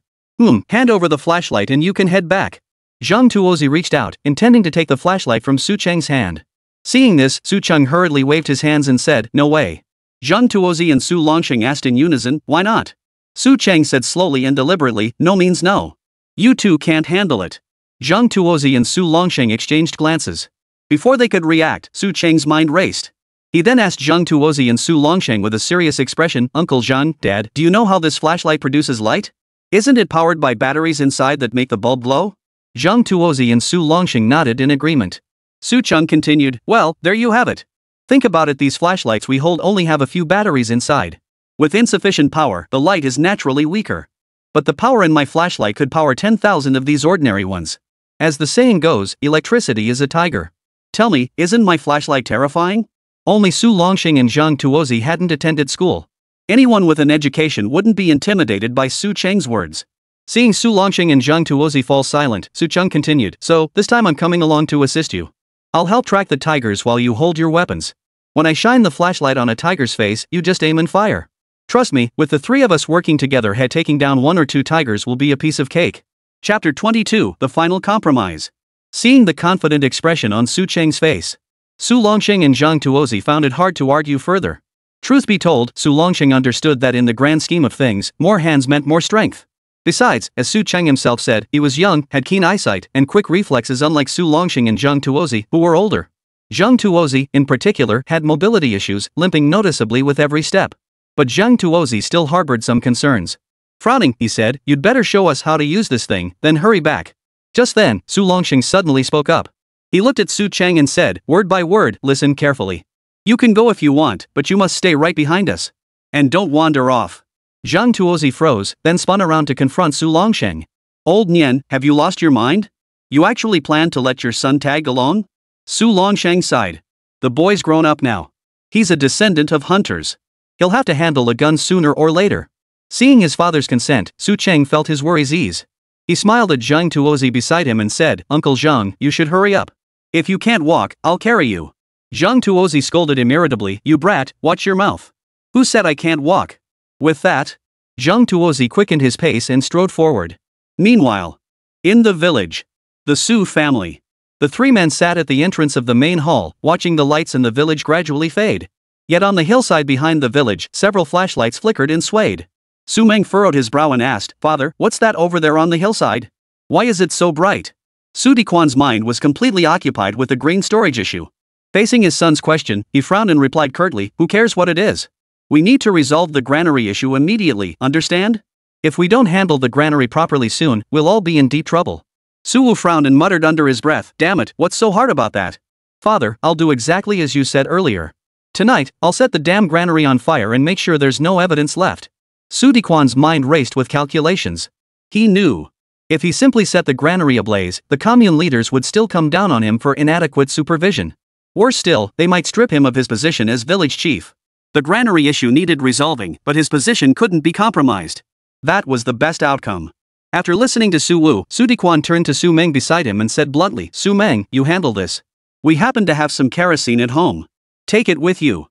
Hand over the flashlight and you can head back." Zhang Tuozi reached out, intending to take the flashlight from Su Cheng's hand. Seeing this, Su Cheng hurriedly waved his hands and said, "No way." Zhang Tuozi and Su Longxing asked in unison, "Why not?" Su Cheng said slowly and deliberately, "No means no. You two can't handle it. Zhang Tuozi and Su Longsheng exchanged glances. Before they could react, Su Cheng's mind raced. He then asked Zhang Tuozi and Su Longsheng with a serious expression, Uncle Zhang, Dad, do you know how this flashlight produces light? Isn't it powered by batteries inside that make the bulb glow? Zhang Tuozi and Su Longsheng nodded in agreement. Su Cheng continued, well, there you have it. Think about it, these flashlights we hold only have a few batteries inside. With insufficient power, the light is naturally weaker. But the power in my flashlight could power 10,000 of these ordinary ones. As the saying goes, electricity is a tiger. Tell me, isn't my flashlight terrifying? Only Su Longsheng and Zhang Tuozi hadn't attended school. Anyone with an education wouldn't be intimidated by Su Cheng's words. Seeing Su Longsheng and Zhang Tuozi fall silent, Su Cheng continued, so, this time I'm coming along to assist you. I'll help track the tigers while you hold your weapons. When I shine the flashlight on a tiger's face, you just aim and fire. Trust me, with the three of us working together, taking down 1 or 2 tigers will be a piece of cake. Chapter 22, The Final Compromise. Seeing the confident expression on Su Cheng's face, Su Longsheng and Zhang Tuozi found it hard to argue further. Truth be told, Su Longsheng understood that in the grand scheme of things, more hands meant more strength. Besides, as Su Cheng himself said, he was young, had keen eyesight, and quick reflexes unlike Su Longsheng and Zhang Tuozi, who were older. Zhang Tuozi, in particular, had mobility issues, limping noticeably with every step. But Zhang Tuozi still harbored some concerns. Frowning, he said, you'd better show us how to use this thing, then hurry back. Just then, Su Longsheng suddenly spoke up. He looked at Su Cheng and said, word by word, listen carefully. You can go if you want, but you must stay right behind us. And don't wander off. Zhang Tuozi froze, then spun around to confront Su Longsheng. Old Nian, have you lost your mind? You actually plan to let your son tag along? Su Longsheng sighed. The boy's grown up now. He's a descendant of hunters. He'll have to handle a gun sooner or later. Seeing his father's consent, Su Cheng felt his worries ease. He smiled at Zhang Tuozi beside him and said, Uncle Zhang, you should hurry up. If you can't walk, I'll carry you. Zhang Tuozi scolded him irritably, you brat, watch your mouth. Who said I can't walk? With that, Zhang Tuozi quickened his pace and strode forward. Meanwhile, in the village, the Su family. The three men sat at the entrance of the main hall, watching the lights in the village gradually fade. Yet on the hillside behind the village, several flashlights flickered and swayed. Su Meng furrowed his brow and asked, Father, what's that over there on the hillside? Why is it so bright? Su Diquan's mind was completely occupied with the green storage issue. Facing his son's question, he frowned and replied curtly, who cares what it is? We need to resolve the granary issue immediately, understand? If we don't handle the granary properly soon, we'll all be in deep trouble. Su Wu frowned and muttered under his breath, damn it, what's so hard about that? Father, I'll do exactly as you said earlier. Tonight, I'll set the damn granary on fire and make sure there's no evidence left. Su Diquan's mind raced with calculations. He knew. If he simply set the granary ablaze, the commune leaders would still come down on him for inadequate supervision. Worse still, they might strip him of his position as village chief. The granary issue needed resolving, but his position couldn't be compromised. That was the best outcome. After listening to Su Wu, Su Diquan turned to Su Meng beside him and said bluntly, Su Meng, you handle this. We happen to have some kerosene at home. Take it with you.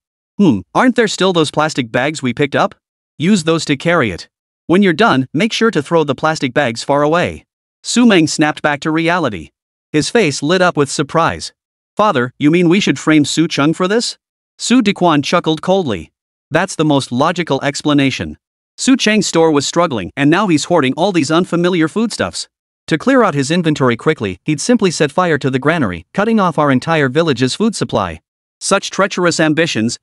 Aren't there still those plastic bags we picked up? Use those to carry it. When you're done, make sure to throw the plastic bags far away. Su Meng snapped back to reality. His face lit up with surprise. Father, you mean we should frame Su Cheng for this? Su Diquan chuckled coldly. That's the most logical explanation. Su Cheng's store was struggling, and now he's hoarding all these unfamiliar foodstuffs. To clear out his inventory quickly, he'd simply set fire to the granary, cutting off our entire village's food supply. Such treacherous ambitions,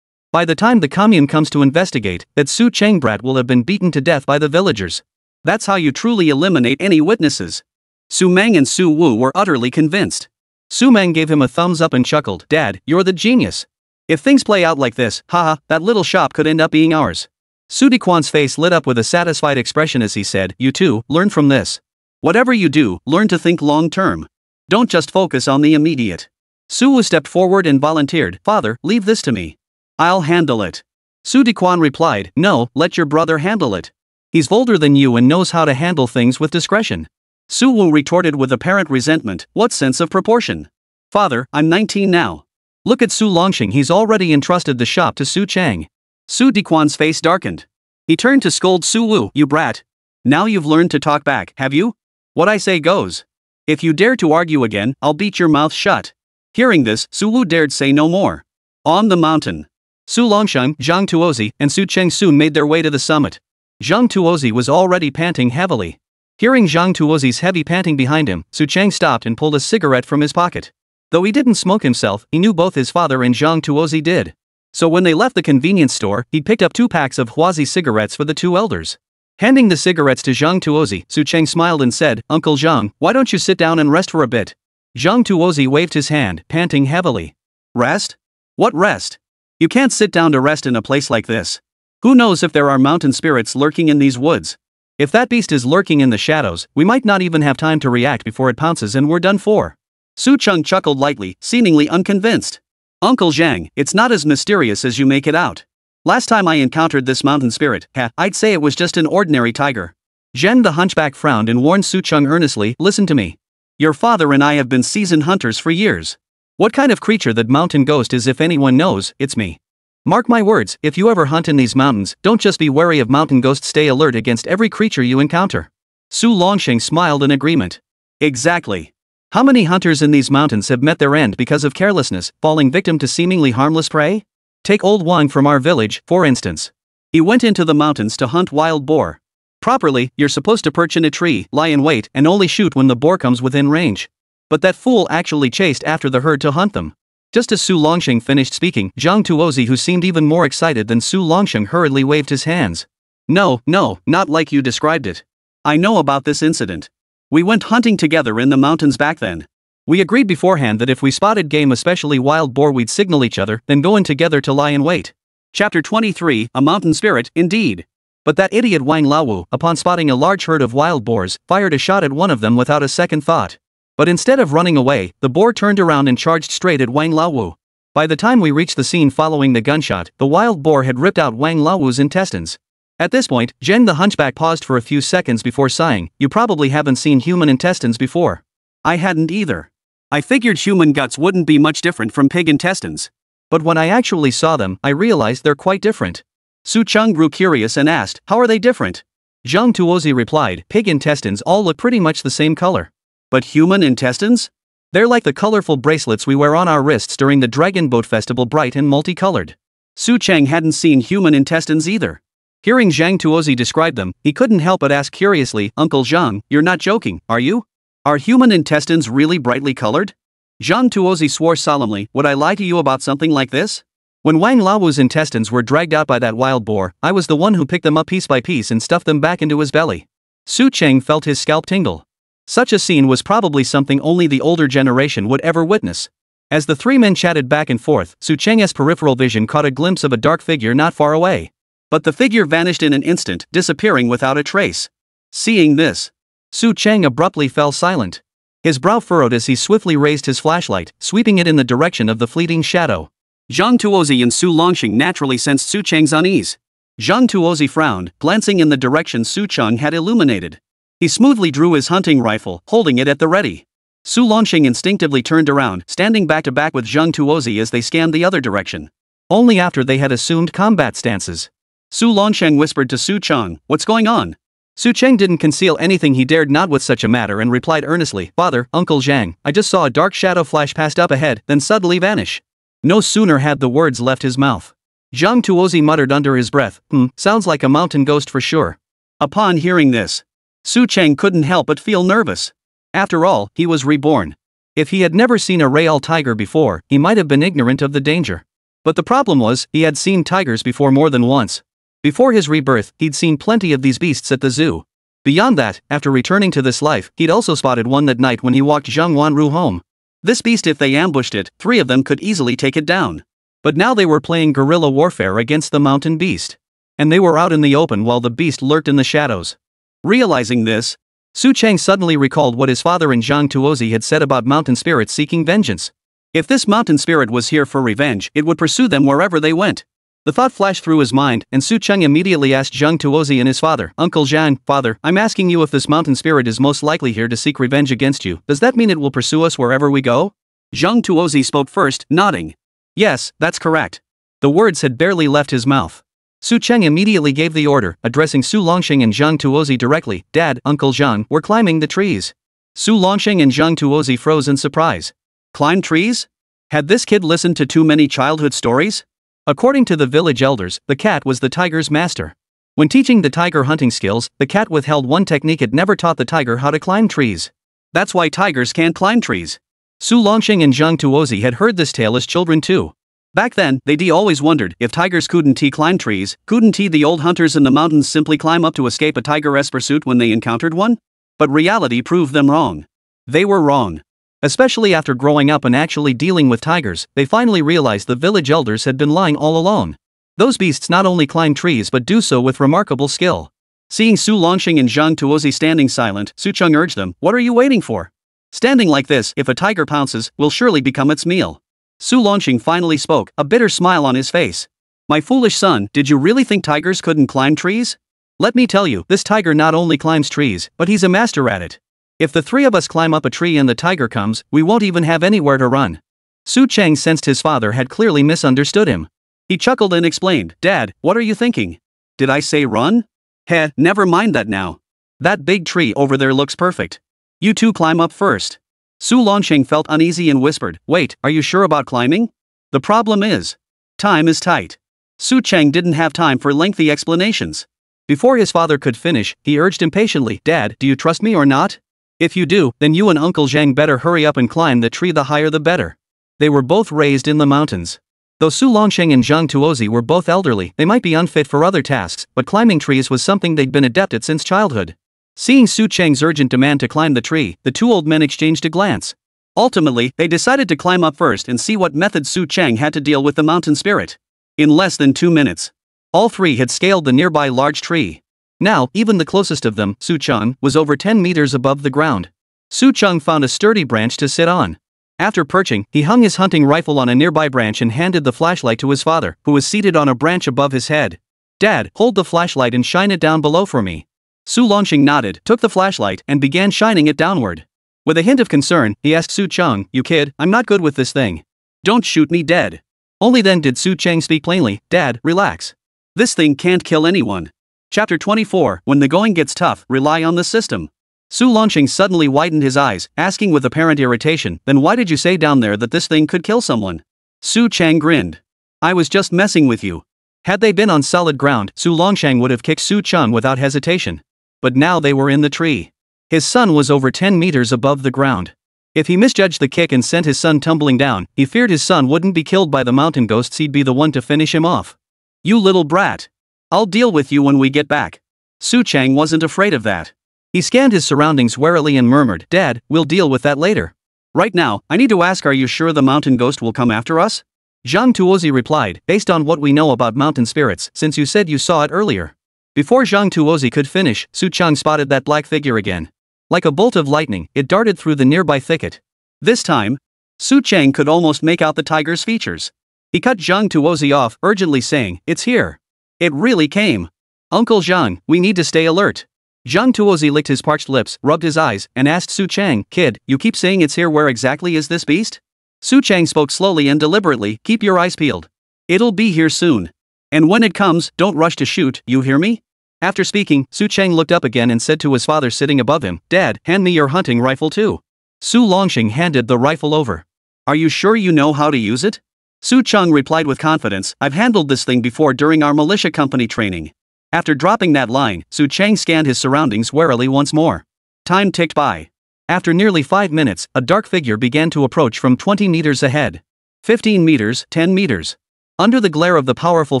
By the time the commune comes to investigate, that Su Cheng brat will have been beaten to death by the villagers. That's how you truly eliminate any witnesses. Su Meng and Su Wu were utterly convinced. Su Meng gave him a thumbs up and chuckled, Dad, you're the genius. If things play out like this, that little shop could end up being ours. Su Diquan's face lit up with a satisfied expression as he said, you too, learn from this. Whatever you do, learn to think long term. Don't just focus on the immediate. Su Wu stepped forward and volunteered, Father, leave this to me. I'll handle it. Su Diquan replied, no, let your brother handle it. He's older than you and knows how to handle things with discretion. Su Wu retorted with apparent resentment, what sense of proportion? Father, I'm 19 now. Look at Su Longsheng, he's already entrusted the shop to Su Cheng. Su Diquan's face darkened. He turned to scold Su Wu, you brat. Now you've learned to talk back, have you? What I say goes. If you dare to argue again, I'll beat your mouth shut. Hearing this, Su Wu dared say no more. On the mountain, Su Longsheng, Zhang Tuozi, and Su Cheng soon made their way to the summit. Zhang Tuozi was already panting heavily. Hearing Zhang Tuozi's heavy panting behind him, Su Cheng stopped and pulled a cigarette from his pocket. Though he didn't smoke himself, he knew both his father and Zhang Tuozi did. So when they left the convenience store, he picked up 2 packs of Huazi cigarettes for the 2 elders. Handing the cigarettes to Zhang Tuozi, Su Cheng smiled and said, "Uncle Zhang, why don't you sit down and rest for a bit?" Zhang Tuozi waved his hand, panting heavily. "Rest? What rest? You can't sit down to rest in a place like this. Who knows if there are mountain spirits lurking in these woods? If that beast is lurking in the shadows, we might not even have time to react before it pounces and we're done for." Su Cheng chuckled lightly, seemingly unconvinced. "Uncle Zhang, it's not as mysterious as you make it out. Last time I encountered this mountain spirit, I'd say it was just an ordinary tiger." Zhen the hunchback frowned and warned Su Cheng earnestly, "Listen to me. Your father and I have been seasoned hunters for years. What kind of creature that mountain ghost is? If anyone knows, it's me. Mark my words, if you ever hunt in these mountains, don't just be wary of mountain ghosts, stay alert against every creature you encounter." Su Longsheng smiled in agreement. "Exactly. How many hunters in these mountains have met their end because of carelessness, falling victim to seemingly harmless prey? Take old Wang from our village, for instance. He went into the mountains to hunt wild boar. Properly, you're supposed to perch in a tree, lie in wait, and only shoot when the boar comes within range. But that fool actually chased after the herd to hunt them." Just as Su Longsheng finished speaking, Zhang Tuozi, who seemed even more excited than Su Longsheng, hurriedly waved his hands. No, not like you described it. I know about this incident. We went hunting together in the mountains back then. We agreed beforehand that if we spotted game, especially wild boar, we'd signal each other, then go in together to lie in wait." Chapter 23, A Mountain Spirit, Indeed. But that idiot Wang Laowu, upon spotting a large herd of wild boars, fired a shot at one of them without a second thought. But instead of running away, the boar turned around and charged straight at Wang Laowu. By the time we reached the scene following the gunshot, the wild boar had ripped out Wang Laowu's intestines. At this point, Zheng the hunchback paused for a few seconds before sighing, "You probably haven't seen human intestines before." I hadn't either. I figured human guts wouldn't be much different from pig intestines. But when I actually saw them, I realized they're quite different. Su Cheng grew curious and asked, "How are they different?" Zhang Tuozi replied, "Pig intestines all look pretty much the same color. But human intestines? They're like the colorful bracelets we wear on our wrists during the Dragon Boat Festival, bright and multicolored." Su Cheng hadn't seen human intestines either. Hearing Zhang Tuozi describe them, he couldn't help but ask curiously, "Uncle Zhang, you're not joking, are you? Are human intestines really brightly colored?" Zhang Tuozi swore solemnly, "Would I lie to you about something like this? When Wang Laowu's intestines were dragged out by that wild boar, I was the one who picked them up piece by piece and stuffed them back into his belly." Su Cheng felt his scalp tingle. Such a scene was probably something only the older generation would ever witness. As the 3 men chatted back and forth, Su Cheng's peripheral vision caught a glimpse of a dark figure not far away. But the figure vanished in an instant, disappearing without a trace. Seeing this, Su Cheng abruptly fell silent. His brow furrowed as he swiftly raised his flashlight, sweeping it in the direction of the fleeting shadow. Zhang Tuozi and Su Longsheng naturally sensed Su Cheng's unease. Zhang Tuozi frowned, glancing in the direction Su Cheng had illuminated. He smoothly drew his hunting rifle, holding it at the ready. Su Longsheng instinctively turned around, standing back to back with Zhang Tuozi as they scanned the other direction. Only after they had assumed combat stances, Su Longsheng whispered to Su Cheng, "What's going on?" Su Cheng didn't conceal anything he dared not with such a matter and replied earnestly, "Father, Uncle Zhang, I just saw a dark shadow flash past up ahead, then suddenly vanish." No sooner had the words left his mouth, Zhang Tuozi muttered under his breath, Sounds like a mountain ghost for sure." Upon hearing this, Su Cheng couldn't help but feel nervous. After all, he was reborn. If he had never seen a real tiger before, he might have been ignorant of the danger. But the problem was, he had seen tigers before more than once. Before his rebirth, he'd seen plenty of these beasts at the zoo. Beyond that, after returning to this life, he'd also spotted one that night when he walked Zhang Wanru home. This beast, if they ambushed it, 3 of them could easily take it down. But now they were playing guerrilla warfare against the mountain beast. And they were out in the open while the beast lurked in the shadows. Realizing this, Su Cheng suddenly recalled what his father and Zhang Tuozi had said about mountain spirits seeking vengeance. If this mountain spirit was here for revenge, it would pursue them wherever they went. The thought flashed through his mind, and Su Cheng immediately asked Zhang Tuozi and his father, "Uncle Zhang, father, I'm asking you, if this mountain spirit is most likely here to seek revenge against you, does that mean it will pursue us wherever we go?" Zhang Tuozi spoke first, nodding. "Yes, that's correct." The words had barely left his mouth. Su Cheng immediately gave the order, addressing Su Longsheng and Zhang Tuozi directly, "Dad, Uncle Zhang, we're climbing the trees." Su Longsheng and Zhang Tuozi froze in surprise. Climb trees? Had this kid listened to too many childhood stories? According to the village elders, the cat was the tiger's master. When teaching the tiger hunting skills, the cat withheld one technique it never taught the tiger: how to climb trees. That's why tigers can't climb trees. Su Longxing and Zhang Tuozi had heard this tale as children too. Back then, they always wondered if tigers couldn't climb trees, couldn't the old hunters in the mountains simply climb up to escape a tiger's pursuit when they encountered one? But reality proved them wrong. They were wrong. Especially after growing up and actually dealing with tigers, they finally realized the village elders had been lying all along. Those beasts not only climb trees but do so with remarkable skill. Seeing Su Longxing and Zhang Tuozi standing silent, Su Cheng urged them, "What are you waiting for? Standing like this, if a tiger pounces, will surely become its meal." Su Longxing finally spoke, a bitter smile on his face. "My foolish son, did you really think tigers couldn't climb trees? Let me tell you, this tiger not only climbs trees, but he's a master at it. If the three of us climb up a tree and the tiger comes, we won't even have anywhere to run." Su Cheng sensed his father had clearly misunderstood him. He chuckled and explained, "Dad, what are you thinking? Did I say run? Heh, never mind that now. That big tree over there looks perfect. You two climb up first." Su Longxing felt uneasy and whispered, "Wait, are you sure about climbing? The problem is, time is tight." Su Cheng didn't have time for lengthy explanations. Before his father could finish, he urged impatiently, "Dad, do you trust me or not? If you do, then you and Uncle Zhang better hurry up and climb the tree, the higher the better." They were both raised in the mountains. Though Su Longxing and Zhang Tuozi were both elderly, they might be unfit for other tasks, but climbing trees was something they'd been adept at since childhood. Seeing Su Cheng's urgent demand to climb the tree, the two old men exchanged a glance. Ultimately, they decided to climb up first and see what methods Su Cheng had to deal with the mountain spirit. In less than 2 minutes, all three had scaled the nearby large tree. Now, even the closest of them, Su Cheng, was over 10 meters above the ground. Su Cheng found a sturdy branch to sit on. After perching, he hung his hunting rifle on a nearby branch and handed the flashlight to his father, who was seated on a branch above his head. "Dad, hold the flashlight and shine it down below for me." Su Longxing nodded, took the flashlight, and began shining it downward. With a hint of concern, he asked Su Cheng, "You kid, I'm not good with this thing. Don't shoot me dead." Only then did Su Cheng speak plainly, "Dad, relax. This thing can't kill anyone." Chapter 24, When the Going Gets Tough, Rely on the System. Su Longxing suddenly widened his eyes, asking with apparent irritation, "Then why did you say down there that this thing could kill someone?" Su Cheng grinned. "I was just messing with you." Had they been on solid ground, Su Longxing would have kicked Su Cheng without hesitation. But now they were in the tree. His son was over 10 meters above the ground. If he misjudged the kick and sent his son tumbling down, he feared his son wouldn't be killed by the mountain ghosts, he'd be the one to finish him off. "You little brat. I'll deal with you when we get back." Su Cheng wasn't afraid of that. He scanned his surroundings warily and murmured, "Dad, we'll deal with that later. Right now, I need to ask, are you sure the mountain ghost will come after us?" Zhang Tuozi replied, "Based on what we know about mountain spirits, since you said you saw it earlier." Before Zhang Tuozi could finish, Su Cheng spotted that black figure again. Like a bolt of lightning, it darted through the nearby thicket. This time, Su Cheng could almost make out the tiger's features. He cut Zhang Tuozi off, urgently saying, "It's here. It really came. Uncle Zhang, we need to stay alert." Zhang Tuozi licked his parched lips, rubbed his eyes, and asked Su Cheng, "Kid, you keep saying it's here, where exactly is this beast?" Su Cheng spoke slowly and deliberately, "Keep your eyes peeled. It'll be here soon. And when it comes, don't rush to shoot, you hear me?" After speaking, Su Cheng looked up again and said to his father sitting above him, "Dad, hand me your hunting rifle too." Su Longxing handed the rifle over. "Are you sure you know how to use it?" Su Cheng replied with confidence, "I've handled this thing before during our militia company training." After dropping that line, Su Cheng scanned his surroundings warily once more. Time ticked by. After nearly 5 minutes, a dark figure began to approach from 20 meters ahead. 15 meters, 10 meters. Under the glare of the powerful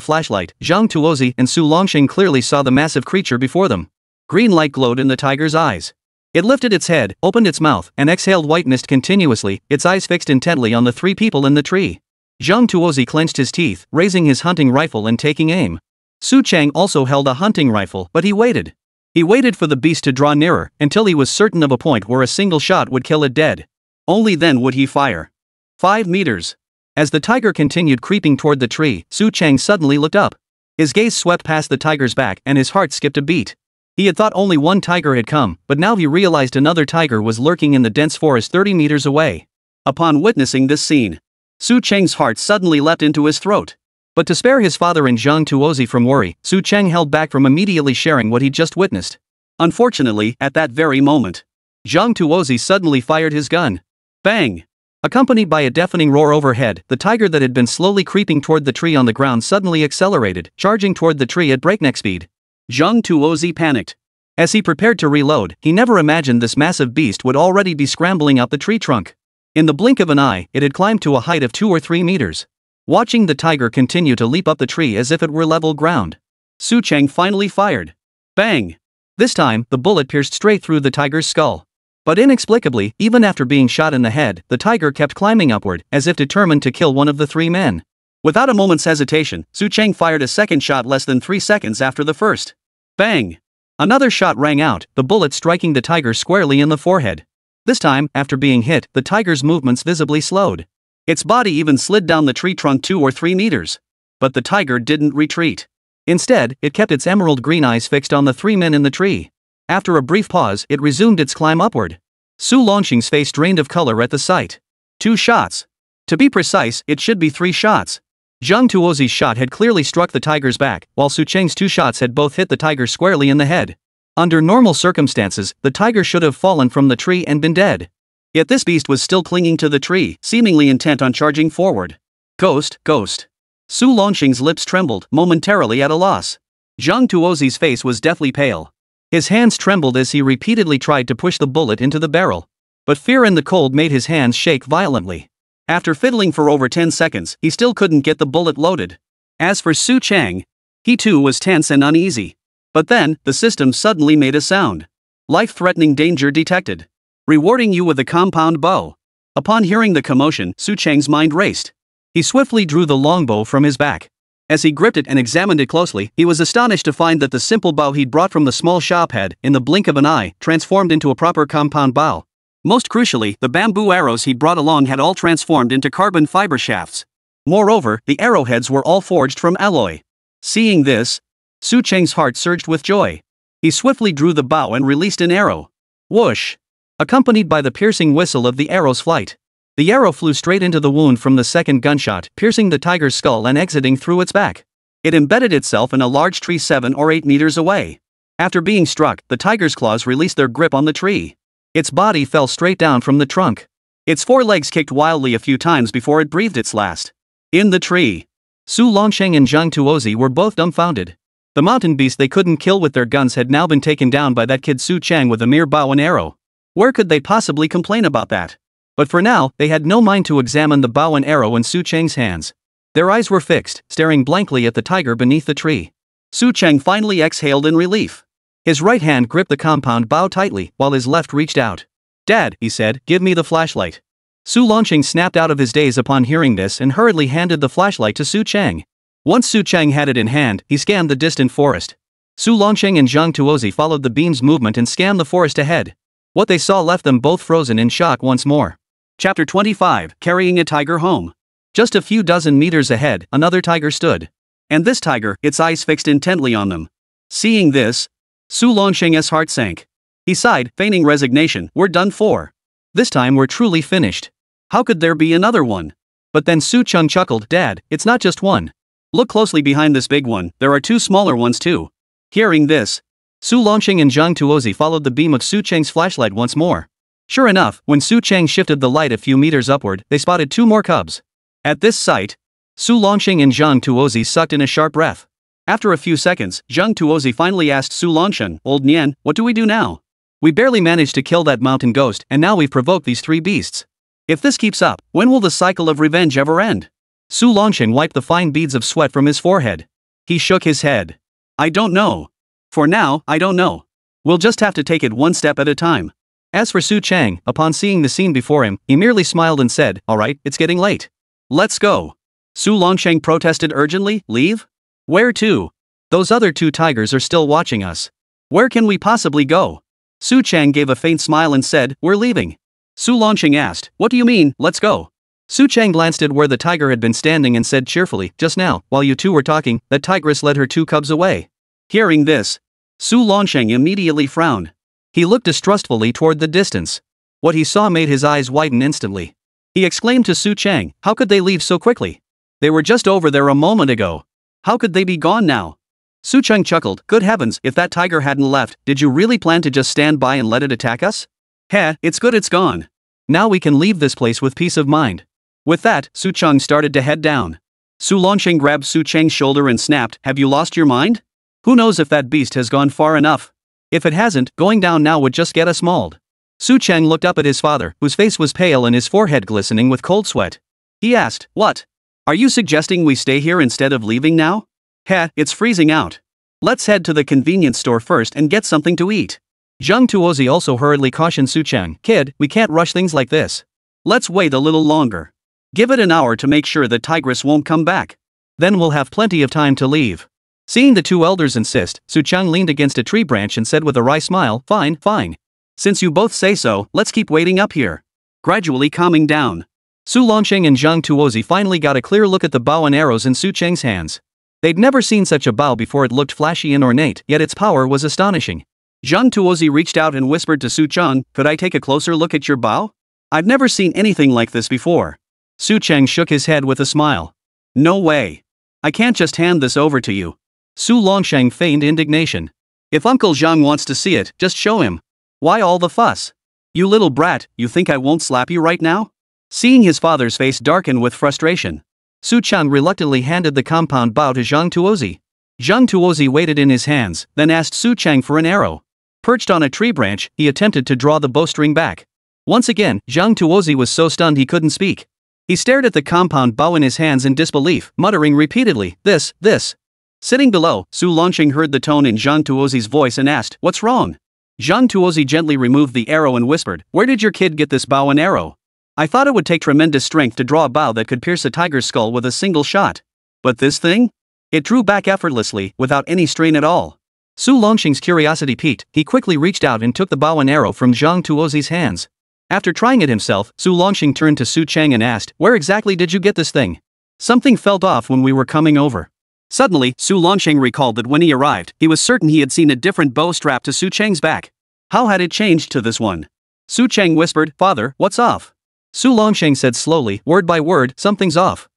flashlight, Zhang Tuozi and Su Longxing clearly saw the massive creature before them. Green light glowed in the tiger's eyes. It lifted its head, opened its mouth, and exhaled white mist continuously, its eyes fixed intently on the three people in the tree. Zhang Tuozi clenched his teeth, raising his hunting rifle and taking aim. Su Cheng also held a hunting rifle, but he waited. He waited for the beast to draw nearer, until he was certain of a point where a single shot would kill it dead. Only then would he fire. 5 meters. As the tiger continued creeping toward the tree, Su Cheng suddenly looked up. His gaze swept past the tiger's back and his heart skipped a beat. He had thought only one tiger had come, but now he realized another tiger was lurking in the dense forest 30 meters away. Upon witnessing this scene, Su Cheng's heart suddenly leapt into his throat. But to spare his father and Zhang Tuozi from worry, Su Cheng held back from immediately sharing what he'd just witnessed. Unfortunately, at that very moment, Zhang Tuozi suddenly fired his gun. Bang! Accompanied by a deafening roar overhead, the tiger that had been slowly creeping toward the tree on the ground suddenly accelerated, charging toward the tree at breakneck speed. Zhang Tuozi panicked. As he prepared to reload, he never imagined this massive beast would already be scrambling up the tree trunk. In the blink of an eye, it had climbed to a height of 2 or 3 meters. Watching the tiger continue to leap up the tree as if it were level ground, Su Cheng finally fired. Bang! This time, the bullet pierced straight through the tiger's skull. But inexplicably, even after being shot in the head, the tiger kept climbing upward, as if determined to kill one of the 3 men. Without a moment's hesitation, Su Cheng fired a second shot less than 3 seconds after the first. Bang! Another shot rang out, the bullet striking the tiger squarely in the forehead. This time, after being hit, the tiger's movements visibly slowed. Its body even slid down the tree trunk 2 or 3 meters. But the tiger didn't retreat. Instead, it kept its emerald green eyes fixed on the 3 men in the tree. After a brief pause, it resumed its climb upward. Su Longxing's face drained of color at the sight. 2 shots. To be precise, it should be 3 shots. Zhang Tuozi's shot had clearly struck the tiger's back, while Su Cheng's 2 shots had both hit the tiger squarely in the head. Under normal circumstances, the tiger should have fallen from the tree and been dead. Yet this beast was still clinging to the tree, seemingly intent on charging forward. Ghost, ghost. Su Longxing's lips trembled, momentarily at a loss. Zhang Tuozi's face was deathly pale. His hands trembled as he repeatedly tried to push the bullet into the barrel. But fear and the cold made his hands shake violently. After fiddling for over 10 seconds, he still couldn't get the bullet loaded. As for Su Cheng, he too was tense and uneasy. But then, the system suddenly made a sound. Life-threatening danger detected. Rewarding you with a compound bow. Upon hearing the commotion, Su Cheng's mind raced. He swiftly drew the longbow from his back. As he gripped it and examined it closely, he was astonished to find that the simple bow he'd brought from the small shop had, in the blink of an eye, transformed into a proper compound bow. Most crucially, the bamboo arrows he'd brought along had all transformed into carbon fiber shafts. Moreover, the arrowheads were all forged from alloy. Seeing this, Su Cheng's heart surged with joy. He swiftly drew the bow and released an arrow. Whoosh! Accompanied by the piercing whistle of the arrow's flight. The arrow flew straight into the wound from the second gunshot, piercing the tiger's skull and exiting through its back. It embedded itself in a large tree 7 or 8 meters away. After being struck, the tiger's claws released their grip on the tree. Its body fell straight down from the trunk. Its 4 legs kicked wildly a few times before it breathed its last. In the tree, Su Longxing and Zhang Tuozi were both dumbfounded. The mountain beast they couldn't kill with their guns had now been taken down by that kid Su Cheng with a mere bow and arrow. Where could they possibly complain about that? But for now, they had no mind to examine the bow and arrow in Su Cheng's hands. Their eyes were fixed, staring blankly at the tiger beneath the tree. Su Cheng finally exhaled in relief. His right hand gripped the compound bow tightly, while his left reached out. "Dad," he said, "give me the flashlight." Su Longxing snapped out of his daze upon hearing this and hurriedly handed the flashlight to Su Cheng. Once Su Cheng had it in hand, he scanned the distant forest. Su Longxing and Zhang Tuozi followed the beam's movement and scanned the forest ahead. What they saw left them both frozen in shock once more. Chapter 25, Carrying a Tiger Home. Just a few dozen meters ahead, another tiger stood. And this tiger, its eyes fixed intently on them. Seeing this, Su Longxing's heart sank. He sighed, feigning resignation. "We're done for. This time we're truly finished. How could there be another one?" But then Su Cheng chuckled. "Dad, it's not just one. Look closely behind this big one, there are 2 smaller ones too." Hearing this, Su Longxing and Zhang Tuozi followed the beam of Su Cheng's flashlight once more. Sure enough, when Su Cheng shifted the light a few meters upward, they spotted 2 more cubs. At this sight, Su Longxing and Zhang Tuozi sucked in a sharp breath. After a few seconds, Zhang Tuozi finally asked Su Longxing, "Old Nian, what do we do now? We barely managed to kill that mountain ghost, and now we've provoked these 3 beasts. If this keeps up, when will the cycle of revenge ever end?" Su Longxing wiped the fine beads of sweat from his forehead. He shook his head. "I don't know. For now, I don't know. We'll just have to take it one step at a time." As for Su Cheng, upon seeing the scene before him, he merely smiled and said, "All right, it's getting late. Let's go." Su Longxing protested urgently. "Leave? Where to? Those other 2 tigers are still watching us. Where can we possibly go?" Su Cheng gave a faint smile and said, "We're leaving." Su Longxing asked, "What do you mean, let's go?" Su Cheng glanced at where the tiger had been standing and said cheerfully, "Just now, while you 2 were talking, that tigress led her 2 cubs away." Hearing this, Su Longxing immediately frowned. He looked distrustfully toward the distance. What he saw made his eyes widen instantly. He exclaimed to Su Cheng, "How could they leave so quickly? They were just over there a moment ago. How could they be gone now?" Su Cheng chuckled, "Good heavens, if that tiger hadn't left, did you really plan to just stand by and let it attack us? Heh, it's good it's gone. Now we can leave this place with peace of mind." With that, Su Cheng started to head down. Su Longxing grabbed Su Cheng's shoulder and snapped, "Have you lost your mind? Who knows if that beast has gone far enough? If it hasn't, going down now would just get us mauled. Su Cheng looked up at his father, whose face was pale and his forehead glistening with cold sweat. He asked, "What? Are you suggesting we stay here instead of leaving now?" "Heh, it's freezing out. Let's head to the convenience store first and get something to eat." Zhang Tuozi also hurriedly cautioned Su Cheng, "Kid, we can't rush things like this. Let's wait a little longer. Give it an hour to make sure the tigress won't come back. Then we'll have plenty of time to leave." Seeing the two elders insist, Su Cheng leaned against a tree branch and said with a wry smile, "Fine, fine. Since you both say so, let's keep waiting up here." Gradually calming down, Su Longsheng and Zhang Tuozi finally got a clear look at the bow and arrows in Su Cheng's hands. They'd never seen such a bow before. It looked flashy and ornate, yet its power was astonishing. Zhang Tuozi reached out and whispered to Su Cheng, "Could I take a closer look at your bow? I've never seen anything like this before." Su Cheng shook his head with a smile. "No way. I can't just hand this over to you." Su Longsheng feigned indignation. "If Uncle Zhang wants to see it, just show him. Why all the fuss? You little brat, you think I won't slap you right now?" Seeing his father's face darken with frustration, Su Cheng reluctantly handed the compound bow to Zhang Tuozi. Zhang Tuozi weighed it in his hands, then asked Su Cheng for an arrow. Perched on a tree branch, he attempted to draw the bowstring back. Once again, Zhang Tuozi was so stunned he couldn't speak. He stared at the compound bow in his hands in disbelief, muttering repeatedly, This. Sitting below, Su Longsheng heard the tone in Zhang Tuozi's voice and asked, "What's wrong?" Zhang Tuozi gently removed the arrow and whispered, "Where did your kid get this bow and arrow? I thought it would take tremendous strength to draw a bow that could pierce a tiger's skull with a single shot. But this thing? It drew back effortlessly, without any strain at all." Su Longsheng's curiosity piqued. He quickly reached out and took the bow and arrow from Zhang Tuozi's hands. After trying it himself, Su Longsheng turned to Su Cheng and asked, "Where exactly did you get this thing? Something felt off when we were coming over." Suddenly, Su Longsheng recalled that when he arrived, he was certain he had seen a different bow strapped to Su Cheng's back. How had it changed to this one? Su Cheng whispered, "Father, what's off?" Su Longsheng said slowly, word by word, "Something's off.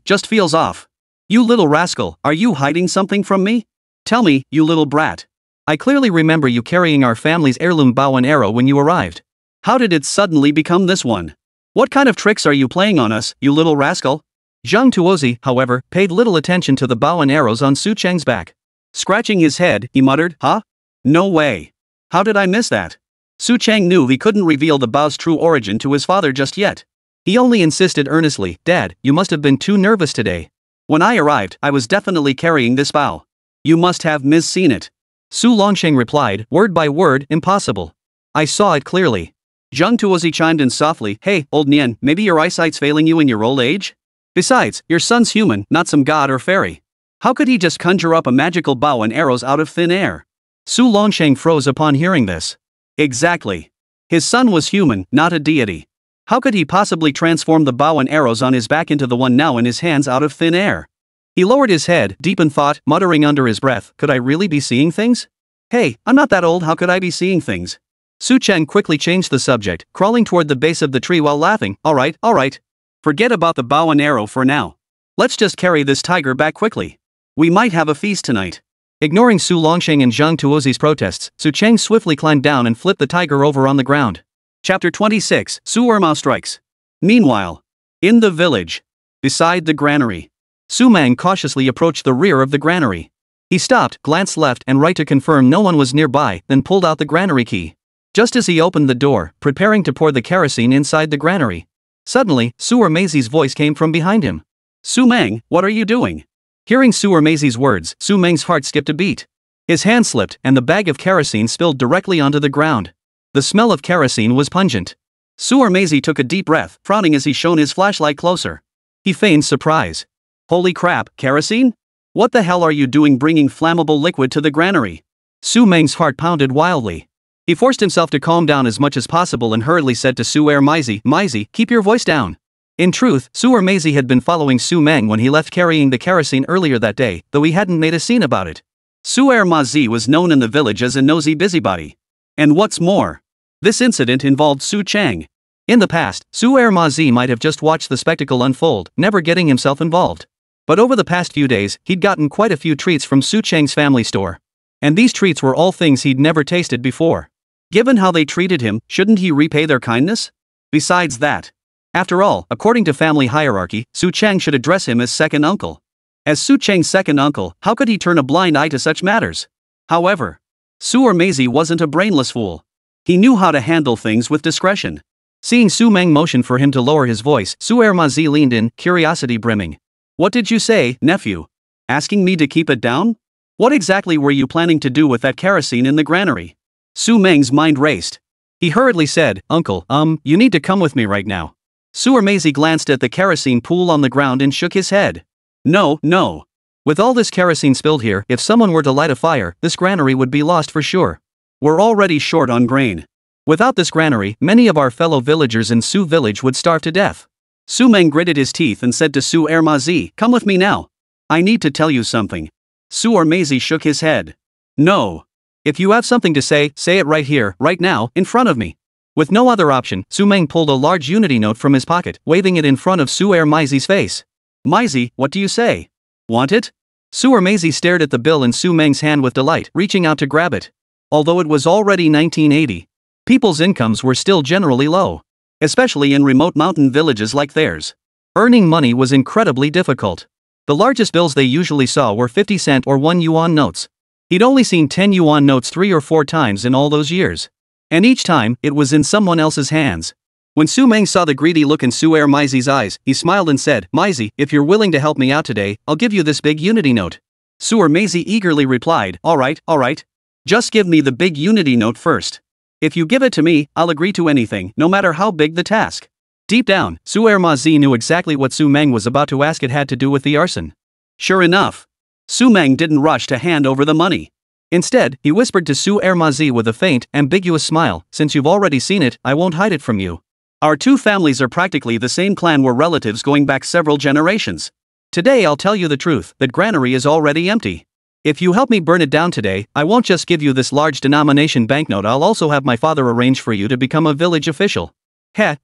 Just feels off. You little rascal, are you hiding something from me? Tell me, you little brat. I clearly remember you carrying our family's heirloom bow and arrow when you arrived. How did it suddenly become this one? What kind of tricks are you playing on us, you little rascal?" Zhang Tuozi, however, paid little attention to the bow and arrows on Su Cheng's back. Scratching his head, he muttered, "Huh? No way. How did I miss that?" Su Cheng knew he couldn't reveal the bow's true origin to his father just yet. He only insisted earnestly, "Dad, you must have been too nervous today. When I arrived, I was definitely carrying this bow. You must have misseen it." Su Longsheng replied, word by word, "Impossible. I saw it clearly." Zhang Tuozi chimed in softly, "Hey, old Nian, maybe your eyesight's failing you in your old age? Besides, your son's human, not some god or fairy. How could he just conjure up a magical bow and arrows out of thin air?" Su Longsheng froze upon hearing this. Exactly. His son was human, not a deity. How could he possibly transform the bow and arrows on his back into the one now in his hands out of thin air? He lowered his head, deep in thought, muttering under his breath, "Could I really be seeing things? Hey, I'm not that old, how could I be seeing things?" Su Cheng quickly changed the subject, crawling toward the base of the tree while laughing, All right. Forget about the bow and arrow for now. Let's just carry this tiger back quickly. We might have a feast tonight." Ignoring Su Longsheng and Zhang Tuozi's protests, Su Cheng swiftly climbed down and flipped the tiger over on the ground. Chapter 26, Su Ermao Strikes. Meanwhile, in the village, beside the granary, Su Mang cautiously approached the rear of the granary. He stopped, glanced left and right to confirm no one was nearby, then pulled out the granary key. Just as he opened the door, preparing to pour the kerosene inside the granary, suddenly, Su Ermei's voice came from behind him. "Su Mang, what are you doing?" Hearing Su Ermei's words, Su Meng's heart skipped a beat. His hand slipped and the bag of kerosene spilled directly onto the ground. The smell of kerosene was pungent. Su Ermei took a deep breath, frowning as he shone his flashlight closer. He feigned surprise. "Holy crap, kerosene? What the hell are you doing bringing flammable liquid to the granary?" Su Meng's heart pounded wildly. He forced himself to calm down as much as possible and hurriedly said to Su Ermei, "Keep your voice down." In truth, Su Ermei had been following Su Meng when he left carrying the kerosene earlier that day, though he hadn't made a scene about it. Su Ermei was known in the village as a nosy busybody. And what's more, this incident involved Su Cheng. In the past, Su Ermei might have just watched the spectacle unfold, never getting himself involved. But over the past few days, he'd gotten quite a few treats from Su Cheng's family store. And these treats were all things he'd never tasted before. Given how they treated him, shouldn't he repay their kindness? Besides that, after all, according to family hierarchy, Su Cheng should address him as second uncle. As Su Cheng's second uncle, how could he turn a blind eye to such matters? However, Su Ermezi wasn't a brainless fool. He knew how to handle things with discretion. Seeing Su Meng motion for him to lower his voice, Su Ermezi leaned in, curiosity brimming. What did you say, nephew? Asking me to keep it down? What exactly were you planning to do with that kerosene in the granary? Su Meng's mind raced. He hurriedly said, Uncle, you need to come with me right now. Su Ermezi glanced at the kerosene pool on the ground and shook his head. No. With all this kerosene spilled here, if someone were to light a fire, this granary would be lost for sure. We're already short on grain. Without this granary, many of our fellow villagers in Su village would starve to death. Su Meng gritted his teeth and said to Su Ermezi, come with me now. I need to tell you something. Su Ermezi shook his head. No. If you have something to say it right here, right now, in front of me. With no other option, Su Meng pulled a large unity note from his pocket, waving it in front of Su Ermezi's face. Meizi, what do you say? Want it? Su Ermezi stared at the bill in Su Meng's hand with delight, reaching out to grab it. Although it was already 1980, people's incomes were still generally low. Especially in remote mountain villages like theirs. Earning money was incredibly difficult. The largest bills they usually saw were 50 cent or 1 yuan notes. He'd only seen 10 yuan notes 3 or 4 times in all those years. And each time, it was in someone else's hands. When Su Meng saw the greedy look in Su Ermeizi's eyes, he smiled and said, Meizi, if you're willing to help me out today, I'll give you this big unity note. Su Ermeizi eagerly replied, alright. Just give me the big unity note first. If you give it to me, I'll agree to anything, no matter how big the task. Deep down, Su Ermeizi knew exactly what Su Meng was about to ask. It had to do with the arson. Sure enough, Su Meng didn't rush to hand over the money. Instead, he whispered to Su Ermeizi with a faint, ambiguous smile, since you've already seen it, I won't hide it from you. Our two families are practically the same clan, we're relatives going back several generations. Today I'll tell you the truth, that granary is already empty. If you help me burn it down today, I won't just give you this large denomination banknote, I'll also have my father arrange for you to become a village official.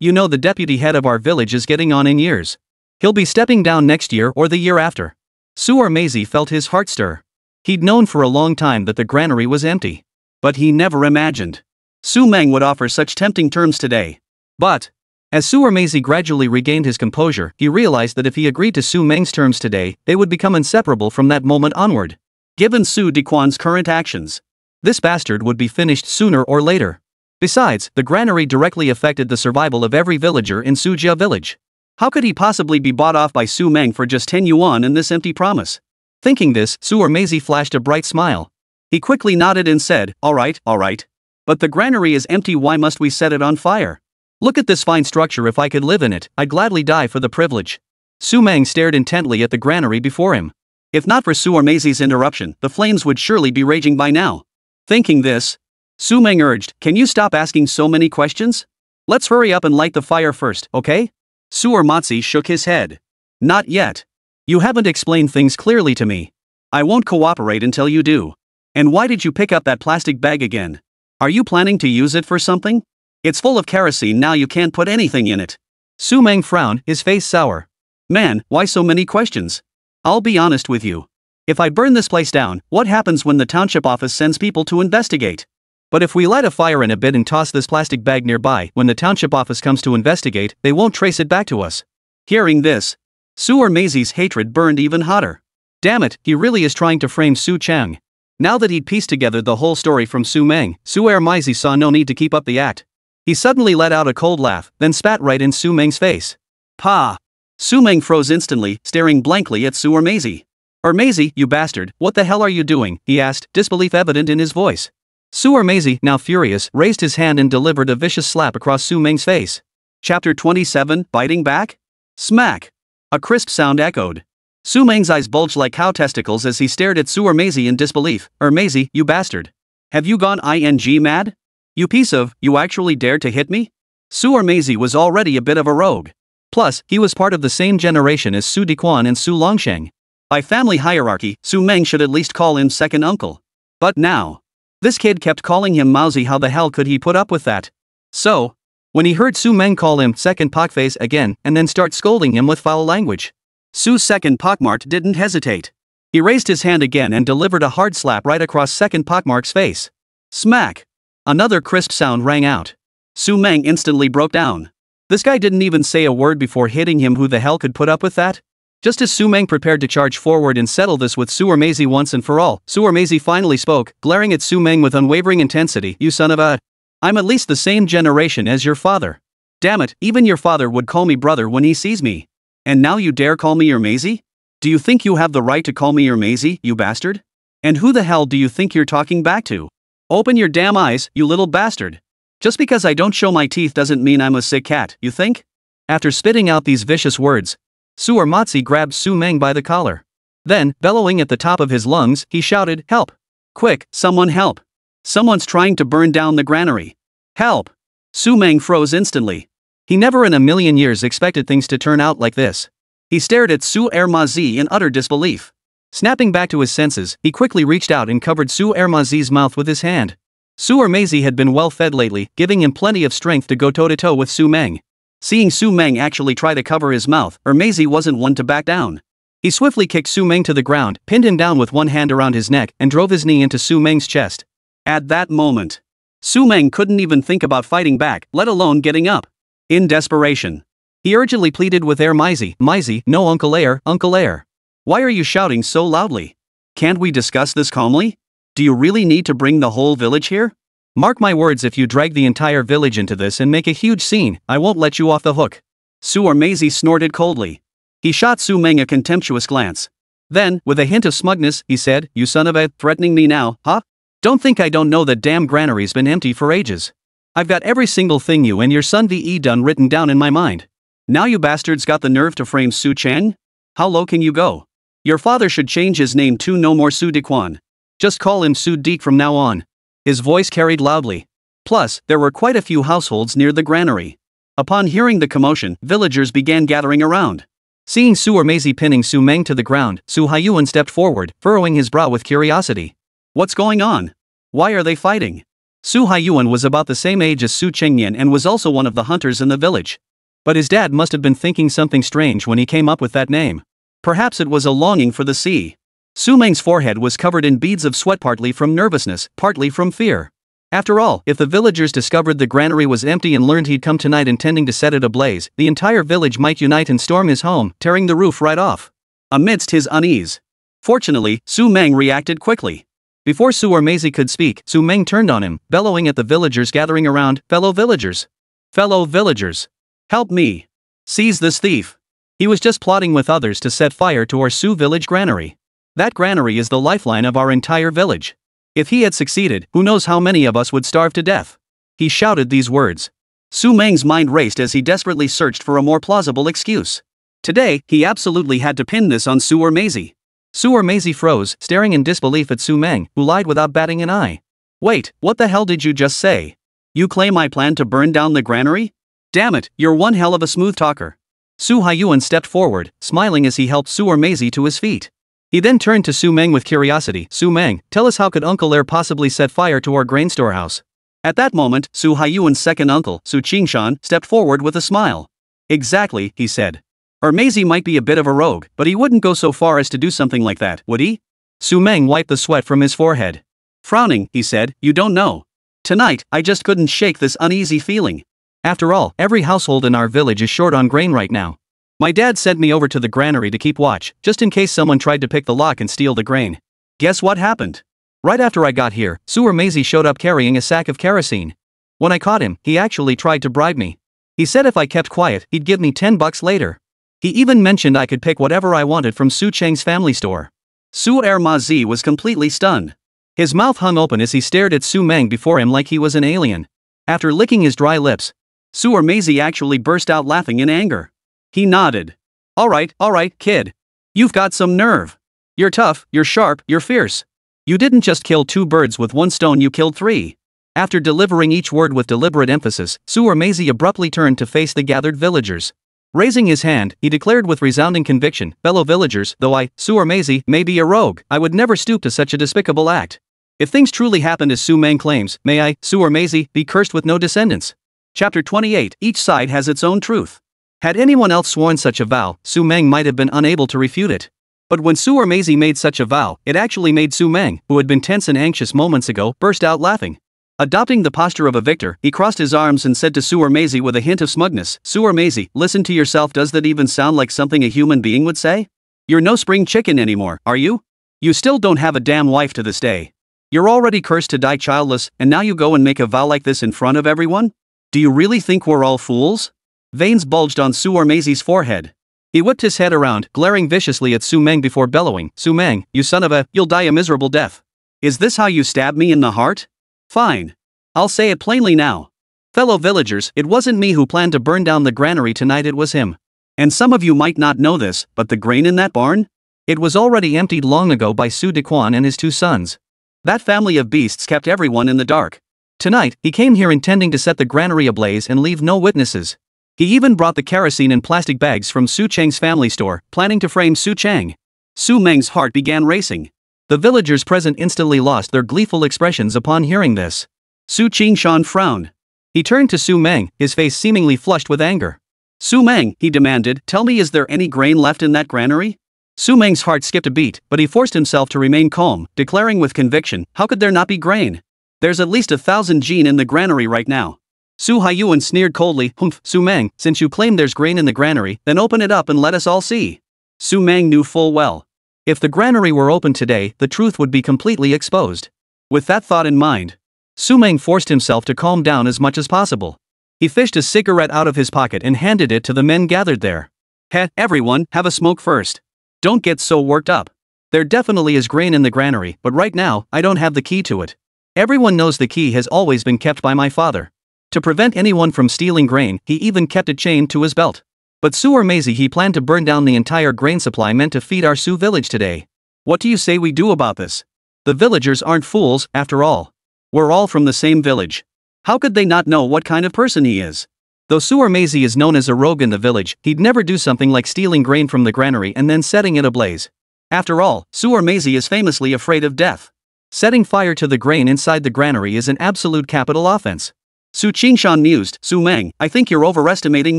You know the deputy head of our village is getting on in years. He'll be stepping down next year or the year after. Su Ermeizi felt his heart stir. He'd known for a long time that the granary was empty. But he never imagined Su Meng would offer such tempting terms today. But, as Su Ermeizi gradually regained his composure, he realized that if he agreed to Su Meng's terms today, they would become inseparable from that moment onward. Given Su Dequan's current actions, this bastard would be finished sooner or later. Besides, the granary directly affected the survival of every villager in Sujia village. How could he possibly be bought off by Su Meng for just 10 yuan and this empty promise? Thinking this, Su Ermeizi flashed a bright smile. He quickly nodded and said, alright. But the granary is empty, why must we set it on fire? Look at this fine structure, if I could live in it, I'd gladly die for the privilege. Su Meng stared intently at the granary before him. If not for Su Ermeizi's interruption, the flames would surely be raging by now. Thinking this, Su Meng urged, can you stop asking so many questions? Let's hurry up and light the fire first, okay? Su Ermeizi shook his head. Not yet. You haven't explained things clearly to me. I won't cooperate until you do. And why did you pick up that plastic bag again? Are you planning to use it for something? It's full of kerosene now, you can't put anything in it. Su Meng frowned, his face sour. Man, why so many questions? I'll be honest with you. If I burn this place down, what happens when the township office sends people to investigate? But if we light a fire in a bit and toss this plastic bag nearby, when the township office comes to investigate, they won't trace it back to us. Hearing this, Su Ermeizi's hatred burned even hotter. Damn it, he really is trying to frame Su Cheng. Now that he'd pieced together the whole story from Su Meng, Su Ermeizi saw no need to keep up the act. He suddenly let out a cold laugh, then spat right in Su Meng's face. Pa! Su Meng froze instantly, staring blankly at Su Ermeizi. Ermeizi, you bastard, what the hell are you doing? He asked, disbelief evident in his voice. Su Ermeizi, now furious, raised his hand and delivered a vicious slap across Su Meng's face. Chapter 27, Biting Back? Smack! A crisp sound echoed. Su Meng's eyes bulged like cow testicles as he stared at Su Ermeizi in disbelief. Ermeizi, you bastard. Have you gone ing mad? You piece of, you actually dared to hit me? Su Ermeizi was already a bit of a rogue. Plus, he was part of the same generation as Su Dequan and Su Longsheng. By family hierarchy, Su Meng should at least call him second uncle. But now, this kid kept calling him Mousie. How the hell could he put up with that? So, when he heard Su Meng call him second pockface again and then start scolding him with foul language, Su's second pockmark didn't hesitate. He raised his hand again and delivered a hard slap right across second pockmark's face. Smack! Another crisp sound rang out. Su Meng instantly broke down. This guy didn't even say a word before hitting him. Who the hell could put up with that? Just as Su Meng prepared to charge forward and settle this with Su Ermezi once and for all, Su Ermezi finally spoke, glaring at Su Meng with unwavering intensity. You son of a... I'm at least the same generation as your father. Damn it, even your father would call me brother when he sees me. And now you dare call me Ermezi? Do you think you have the right to call me Ermezi, you bastard? And who the hell do you think you're talking back to? Open your damn eyes, you little bastard. Just because I don't show my teeth doesn't mean I'm a sick cat, you think? After spitting out these vicious words, Su Ermezi grabbed Su Meng by the collar. Then, bellowing at the top of his lungs, he shouted, "Help! Quick, someone help! Someone's trying to burn down the granary! Help!" Su Meng froze instantly. He never in a million years expected things to turn out like this. He stared at Su Ermezi in utter disbelief. Snapping back to his senses, he quickly reached out and covered Su Ermezi's mouth with his hand. Su Ermezi had been well fed lately, giving him plenty of strength to go toe-to-toe with Su Meng. Seeing Su Meng actually try to cover his mouth, Ermezi wasn't one to back down. He swiftly kicked Su Meng to the ground, pinned him down with one hand around his neck, and drove his knee into Su Meng's chest. At that moment, Su Meng couldn't even think about fighting back, let alone getting up. In desperation, he urgently pleaded with Ermezi, "No, Uncle Air, Uncle Air. Why are you shouting so loudly? Can't we discuss this calmly? Do you really need to bring the whole village here? Mark my words, if you drag the entire village into this and make a huge scene, I won't let you off the hook." Su Ermezi snorted coldly. He shot Su Meng a contemptuous glance. Then, with a hint of smugness, he said, "You son of a, threatening me now, huh? Don't think I don't know that damn granary's been empty for ages. I've got every single thing you and your son VE done written down in my mind. Now you bastards got the nerve to frame Su Chang? How low can you go? Your father should change his name to no more Su Dequan. Just call him Su Deek from now on." His voice carried loudly. Plus, there were quite a few households near the granary. Upon hearing the commotion, villagers began gathering around. Seeing Su Ermezi pinning Su Meng to the ground, Su Haiyuan stepped forward, furrowing his brow with curiosity. What's going on? Why are they fighting? Su Haiyuan was about the same age as Su Chengyan and was also one of the hunters in the village. But his dad must have been thinking something strange when he came up with that name. Perhaps it was a longing for the sea. Su Meng's forehead was covered in beads of sweat, partly from nervousness, partly from fear. After all, if the villagers discovered the granary was empty and learned he'd come tonight intending to set it ablaze, the entire village might unite and storm his home, tearing the roof right off. Amidst his unease, fortunately, Su Meng reacted quickly. Before Su Ermezi could speak, Su Meng turned on him, bellowing at the villagers gathering around, "Fellow villagers! Fellow villagers! Help me! Seize this thief! He was just plotting with others to set fire to our Su village granary. That granary is the lifeline of our entire village. If he had succeeded, who knows how many of us would starve to death." He shouted these words. Su Meng's mind raced as he desperately searched for a more plausible excuse. Today, he absolutely had to pin this on Su Ermezi. Su Ermezi froze, staring in disbelief at Su Meng, who lied without batting an eye. "Wait, what the hell did you just say? You claim I plan to burn down the granary? Damn it, you're one hell of a smooth talker." Su Haiyuan stepped forward, smiling as he helped Su Ermezi to his feet. He then turned to Su Meng with curiosity. "Su Meng, tell us, how could Uncle Air possibly set fire to our grain storehouse?" At that moment, Su Haiyuan's second uncle, Su Qingshan, stepped forward with a smile. "Exactly," he said. "Ermezi might be a bit of a rogue, but he wouldn't go so far as to do something like that, would he?" Su Meng wiped the sweat from his forehead. Frowning, he said, "You don't know. Tonight, I just couldn't shake this uneasy feeling. After all, every household in our village is short on grain right now. My dad sent me over to the granary to keep watch, just in case someone tried to pick the lock and steal the grain. Guess what happened? Right after I got here, Su Ermezi showed up carrying a sack of kerosene. When I caught him, he actually tried to bribe me. He said if I kept quiet, he'd give me $10 later. He even mentioned I could pick whatever I wanted from Su Cheng's family store." Su Ermezi was completely stunned. His mouth hung open as he stared at Su Meng before him like he was an alien. After licking his dry lips, Su Ermezi actually burst out laughing in anger. He nodded. All right, kid. You've got some nerve. You're tough, you're sharp, you're fierce. You didn't just kill 2 birds with 1 stone, you killed 3. After delivering each word with deliberate emphasis, Su Ermezi abruptly turned to face the gathered villagers. Raising his hand, he declared with resounding conviction, "Fellow villagers, though I, Su Ermezi, may be a rogue, I would never stoop to such a despicable act. If things truly happened as Su Meng claims, may I, Su Ermezi, be cursed with no descendants." Chapter 28. Each side has its own truth. Had anyone else sworn such a vow, Su Meng might have been unable to refute it. But when Su Ermezi made such a vow, it actually made Su Meng, who had been tense and anxious moments ago, burst out laughing. Adopting the posture of a victor, he crossed his arms and said to Suarmazi with a hint of smugness, Suarmazi, listen to yourself, does that even sound like something a human being would say? You're no spring chicken anymore, are you? You still don't have a damn wife to this day. You're already cursed to die childless, and now you go and make a vow like this in front of everyone? Do you really think we're all fools? Veins bulged on Suarmazi's forehead. He whipped his head around, glaring viciously at Su Meng before bellowing, Su Meng, you son of a, you'll die a miserable death. Is this how you stab me in the heart? Fine. I'll say it plainly now. Fellow villagers, it wasn't me who planned to burn down the granary tonight, it was him. And some of you might not know this, but the grain in that barn? It was already emptied long ago by Su Dequan and his 2 sons. That family of beasts kept everyone in the dark. Tonight, he came here intending to set the granary ablaze and leave no witnesses. He even brought the kerosene in plastic bags from Su Cheng's family store, planning to frame Su Cheng. Su Meng's heart began racing. The villagers present instantly lost their gleeful expressions upon hearing this. Su Qingshan frowned. He turned to Su Meng, his face seemingly flushed with anger. Su Meng, he demanded, tell me, is there any grain left in that granary? Su Meng's heart skipped a beat, but he forced himself to remain calm, declaring with conviction, how could there not be grain? There's at least 1,000 jin in the granary right now. Su Haiyuan sneered coldly, humph, Su Meng, since you claim there's grain in the granary, then open it up and let us all see. Su Meng knew full well. If the granary were opened today, the truth would be completely exposed. With that thought in mind, Su Meng forced himself to calm down as much as possible. He fished a cigarette out of his pocket and handed it to the men gathered there. Heh, everyone, have a smoke first. Don't get so worked up. There definitely is grain in the granary, but right now, I don't have the key to it. Everyone knows the key has always been kept by my father. To prevent anyone from stealing grain, he even kept it chained to his belt. But Suarmazi, he planned to burn down the entire grain supply meant to feed our Su village today. What do you say we do about this? The villagers aren't fools, after all. We're all from the same village. How could they not know what kind of person he is? Though Suarmazi is known as a rogue in the village, he'd never do something like stealing grain from the granary and then setting it ablaze. After all, Suarmazi is famously afraid of death. Setting fire to the grain inside the granary is an absolute capital offense. Su Qingshan mused, Su Meng, I think you're overestimating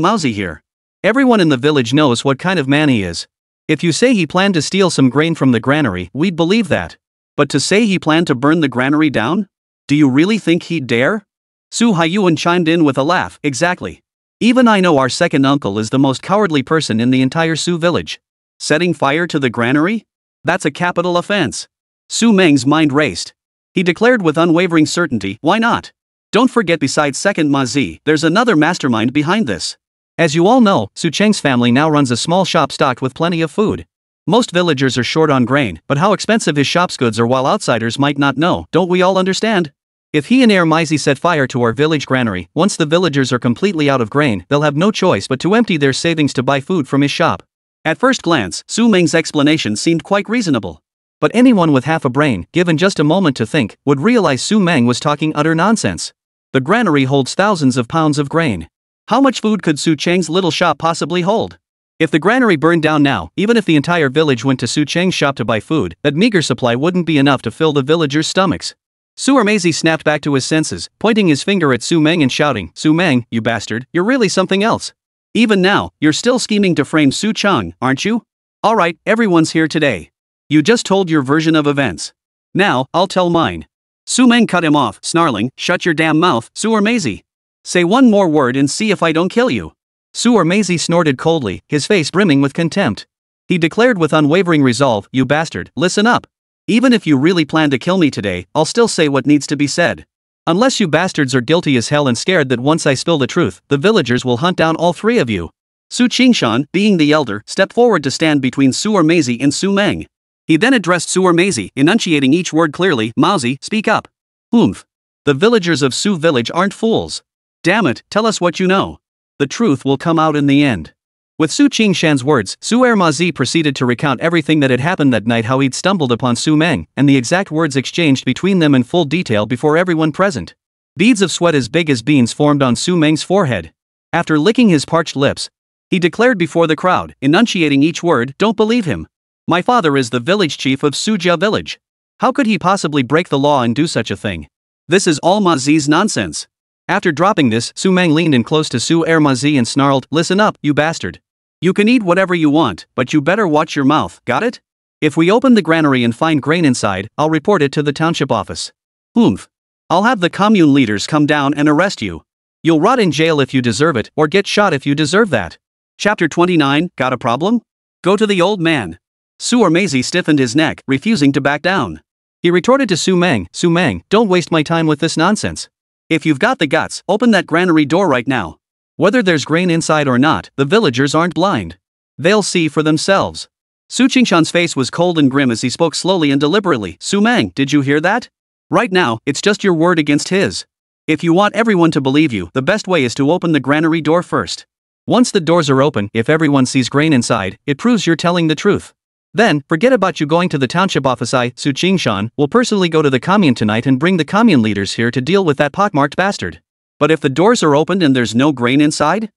Mauzi here. Everyone in the village knows what kind of man he is. If you say he planned to steal some grain from the granary, we'd believe that. But to say he planned to burn the granary down? Do you really think he'd dare? Su Haiyuan chimed in with a laugh, exactly. Even I know our second uncle is the most cowardly person in the entire Su village. Setting fire to the granary? That's a capital offense. Su Meng's mind raced. He declared with unwavering certainty, why not? Don't forget, besides second Ma Zi, there's another mastermind behind this. As you all know, Su Cheng's family now runs a small shop stocked with plenty of food. Most villagers are short on grain, but how expensive his shop's goods are while outsiders might not know, don't we all understand? If he and Maizi set fire to our village granary, once the villagers are completely out of grain, they'll have no choice but to empty their savings to buy food from his shop. At first glance, Su Meng's explanation seemed quite reasonable. But anyone with half a brain, given just a moment to think, would realize Su Meng was talking utter nonsense. The granary holds thousands of pounds of grain. How much food could Su Cheng's little shop possibly hold? If the granary burned down now, even if the entire village went to Su Cheng's shop to buy food, that meager supply wouldn't be enough to fill the villagers' stomachs. Suarmazi snapped back to his senses, pointing his finger at Su Meng and shouting, Su Meng, you bastard, you're really something else. Even now, you're still scheming to frame Su Cheng, aren't you? Alright, everyone's here today. You just told your version of events. Now, I'll tell mine. Su Meng cut him off, snarling, shut your damn mouth, Suarmazi. Say one more word and see if I don't kill you. Suarmazi snorted coldly, his face brimming with contempt. He declared with unwavering resolve, you bastard, listen up. Even if you really plan to kill me today, I'll still say what needs to be said. Unless you bastards are guilty as hell and scared that once I spill the truth, the villagers will hunt down all 3 of you. Su Qingshan, being the elder, stepped forward to stand between Suarmazi and Su Meng. He then addressed Suarmazi, enunciating each word clearly, Mauzi, speak up. Humph. The villagers of Su village aren't fools. Damn it, tell us what you know. The truth will come out in the end. With Su Qingshan's words, Suarmazi proceeded to recount everything that had happened that night, how he'd stumbled upon Su Meng, and the exact words exchanged between them in full detail before everyone present. Beads of sweat as big as beans formed on Su Meng's forehead. After licking his parched lips, he declared before the crowd, enunciating each word, don't believe him. My father is the village chief of Sujia village. How could he possibly break the law and do such a thing? This is all Mazi's nonsense. After dropping this, Su Meng leaned in close to Suarmazi and snarled, listen up, you bastard. You can eat whatever you want, but you better watch your mouth, got it? If we open the granary and find grain inside, I'll report it to the township office. Humph. I'll have the commune leaders come down and arrest you. You'll rot in jail if you deserve it, or get shot if you deserve that. Chapter 29, got a problem? Go to the old man. Su Maisie stiffened his neck, refusing to back down. He retorted to Su Meng, don't waste my time with this nonsense. If you've got the guts, open that granary door right now. Whether there's grain inside or not, the villagers aren't blind. They'll see for themselves. Su Qingshan's face was cold and grim as he spoke slowly and deliberately. Su Meng, did you hear that? Right now, it's just your word against his. If you want everyone to believe you, the best way is to open the granary door first. Once the doors are open, if everyone sees grain inside, it proves you're telling the truth. Then, forget about you going to the township office. Su Qingshan, will personally go to the commune tonight and bring the commune leaders here to deal with that pockmarked bastard. But if the doors are opened and there's no grain inside?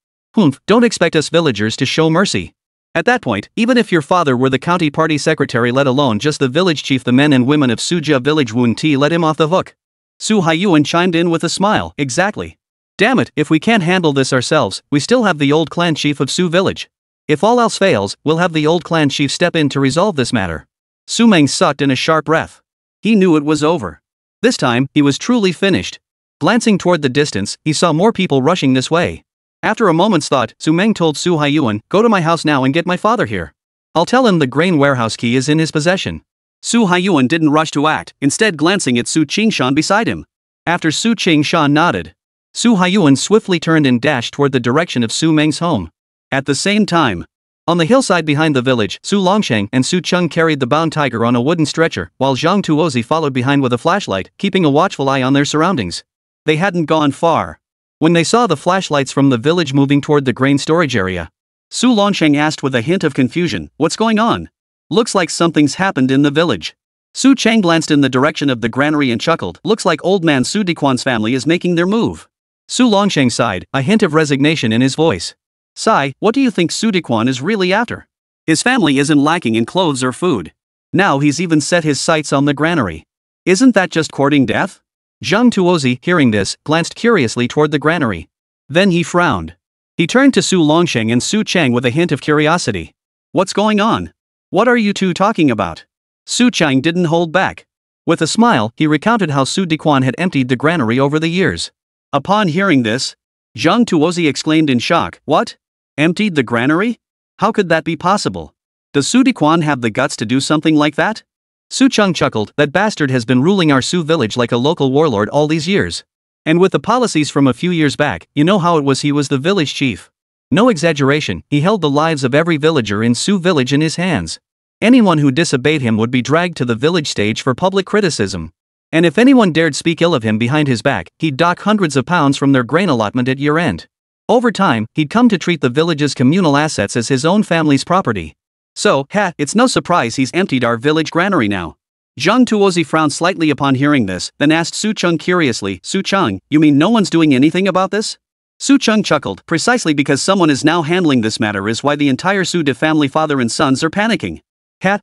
Don't expect us villagers to show mercy. At that point, even if your father were the county party secretary, let alone just the village chief, the men and women of Sujia village wouldn't let him off the hook. Su Haiyuan chimed in with a smile. Exactly. Damn it, if we can't handle this ourselves, we still have the old clan chief of Su village. If all else fails, we'll have the old clan chief step in to resolve this matter. Su Meng sucked in a sharp breath. He knew it was over. This time, he was truly finished. Glancing toward the distance, he saw more people rushing this way. After a moment's thought, Su Meng told Su Haiyuan, go to my house now and get my father here. I'll tell him the grain warehouse key is in his possession. Su Haiyuan didn't rush to act, instead glancing at Su Qingshan beside him. After Su Qingshan nodded, Su Haiyuan swiftly turned and dashed toward the direction of Su Meng's home. At the same time, on the hillside behind the village, Su Longsheng and Su Cheng carried the bound tiger on a wooden stretcher, while Zhang Tuozi followed behind with a flashlight, keeping a watchful eye on their surroundings. They hadn't gone far when they saw the flashlights from the village moving toward the grain storage area. Su Longsheng asked with a hint of confusion, what's going on? Looks like something's happened in the village. Su Cheng glanced in the direction of the granary and chuckled, looks like old man Su Diquan's family is making their move. Su Longsheng sighed, a hint of resignation in his voice. Sai, what do you think Su Diquan is really after? His family isn't lacking in clothes or food. Now he's even set his sights on the granary. Isn't that just courting death? Zhang Tuozi, hearing this, glanced curiously toward the granary. Then he frowned. He turned to Su Longsheng and Su Cheng with a hint of curiosity. What's going on? What are you two talking about? Su Cheng didn't hold back. With a smile, he recounted how Su Diquan had emptied the granary over the years. Upon hearing this, Zhang Tuozi exclaimed in shock, what? Emptied the granary? How could that be possible? Does Su Diquan have the guts to do something like that? Su Cheng chuckled, that bastard has been ruling our Su village like a local warlord all these years. And with the policies from a few years back, you know how it was, he was the village chief. No exaggeration, he held the lives of every villager in Su village in his hands. Anyone who disobeyed him would be dragged to the village stage for public criticism. And if anyone dared speak ill of him behind his back, he'd dock hundreds of pounds from their grain allotment at year-end. Over time, he'd come to treat the village's communal assets as his own family's property. So, it's no surprise he's emptied our village granary now. Zhang Tuozi frowned slightly upon hearing this, then asked Su Cheng curiously, Su Cheng, you mean no one's doing anything about this? Su Cheng chuckled, precisely because someone is now handling this matter is why the entire Su De family father and sons are panicking.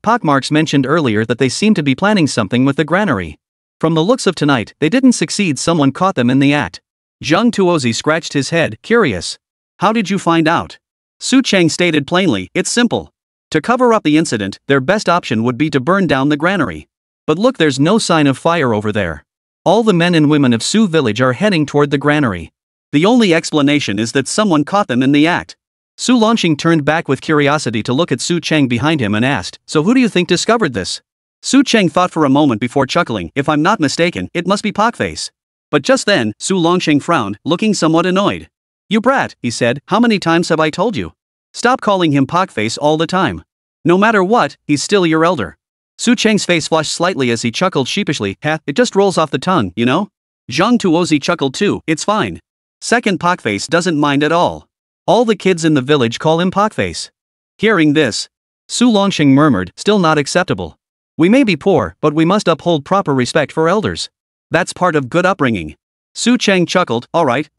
Pockmarks mentioned earlier that they seem to be planning something with the granary. From the looks of tonight, they didn't succeed, someone caught them in the act. Zhang Tuozi scratched his head, curious. How did you find out? Su Cheng stated plainly, it's simple. To cover up the incident, their best option would be to burn down the granary. But look, there's no sign of fire over there. All the men and women of Su village are heading toward the granary. The only explanation is that someone caught them in the act. Su Longsheng turned back with curiosity to look at Su Cheng behind him and asked, so who do you think discovered this? Su Cheng thought for a moment before chuckling, if I'm not mistaken, it must be Pockface. But just then, Su Longsheng frowned, looking somewhat annoyed. You brat, he said, how many times have I told you? Stop calling him Pockface all the time. No matter what, he's still your elder. Su Cheng's face flushed slightly as he chuckled sheepishly, it just rolls off the tongue, you know? Zhang Tuozi chuckled too, it's fine. Second Pockface doesn't mind at all. All the kids in the village call him Pockface. Hearing this, Su Longsheng murmured, still not acceptable. We may be poor, but we must uphold proper respect for elders. That's part of good upbringing. Su Cheng chuckled, alright.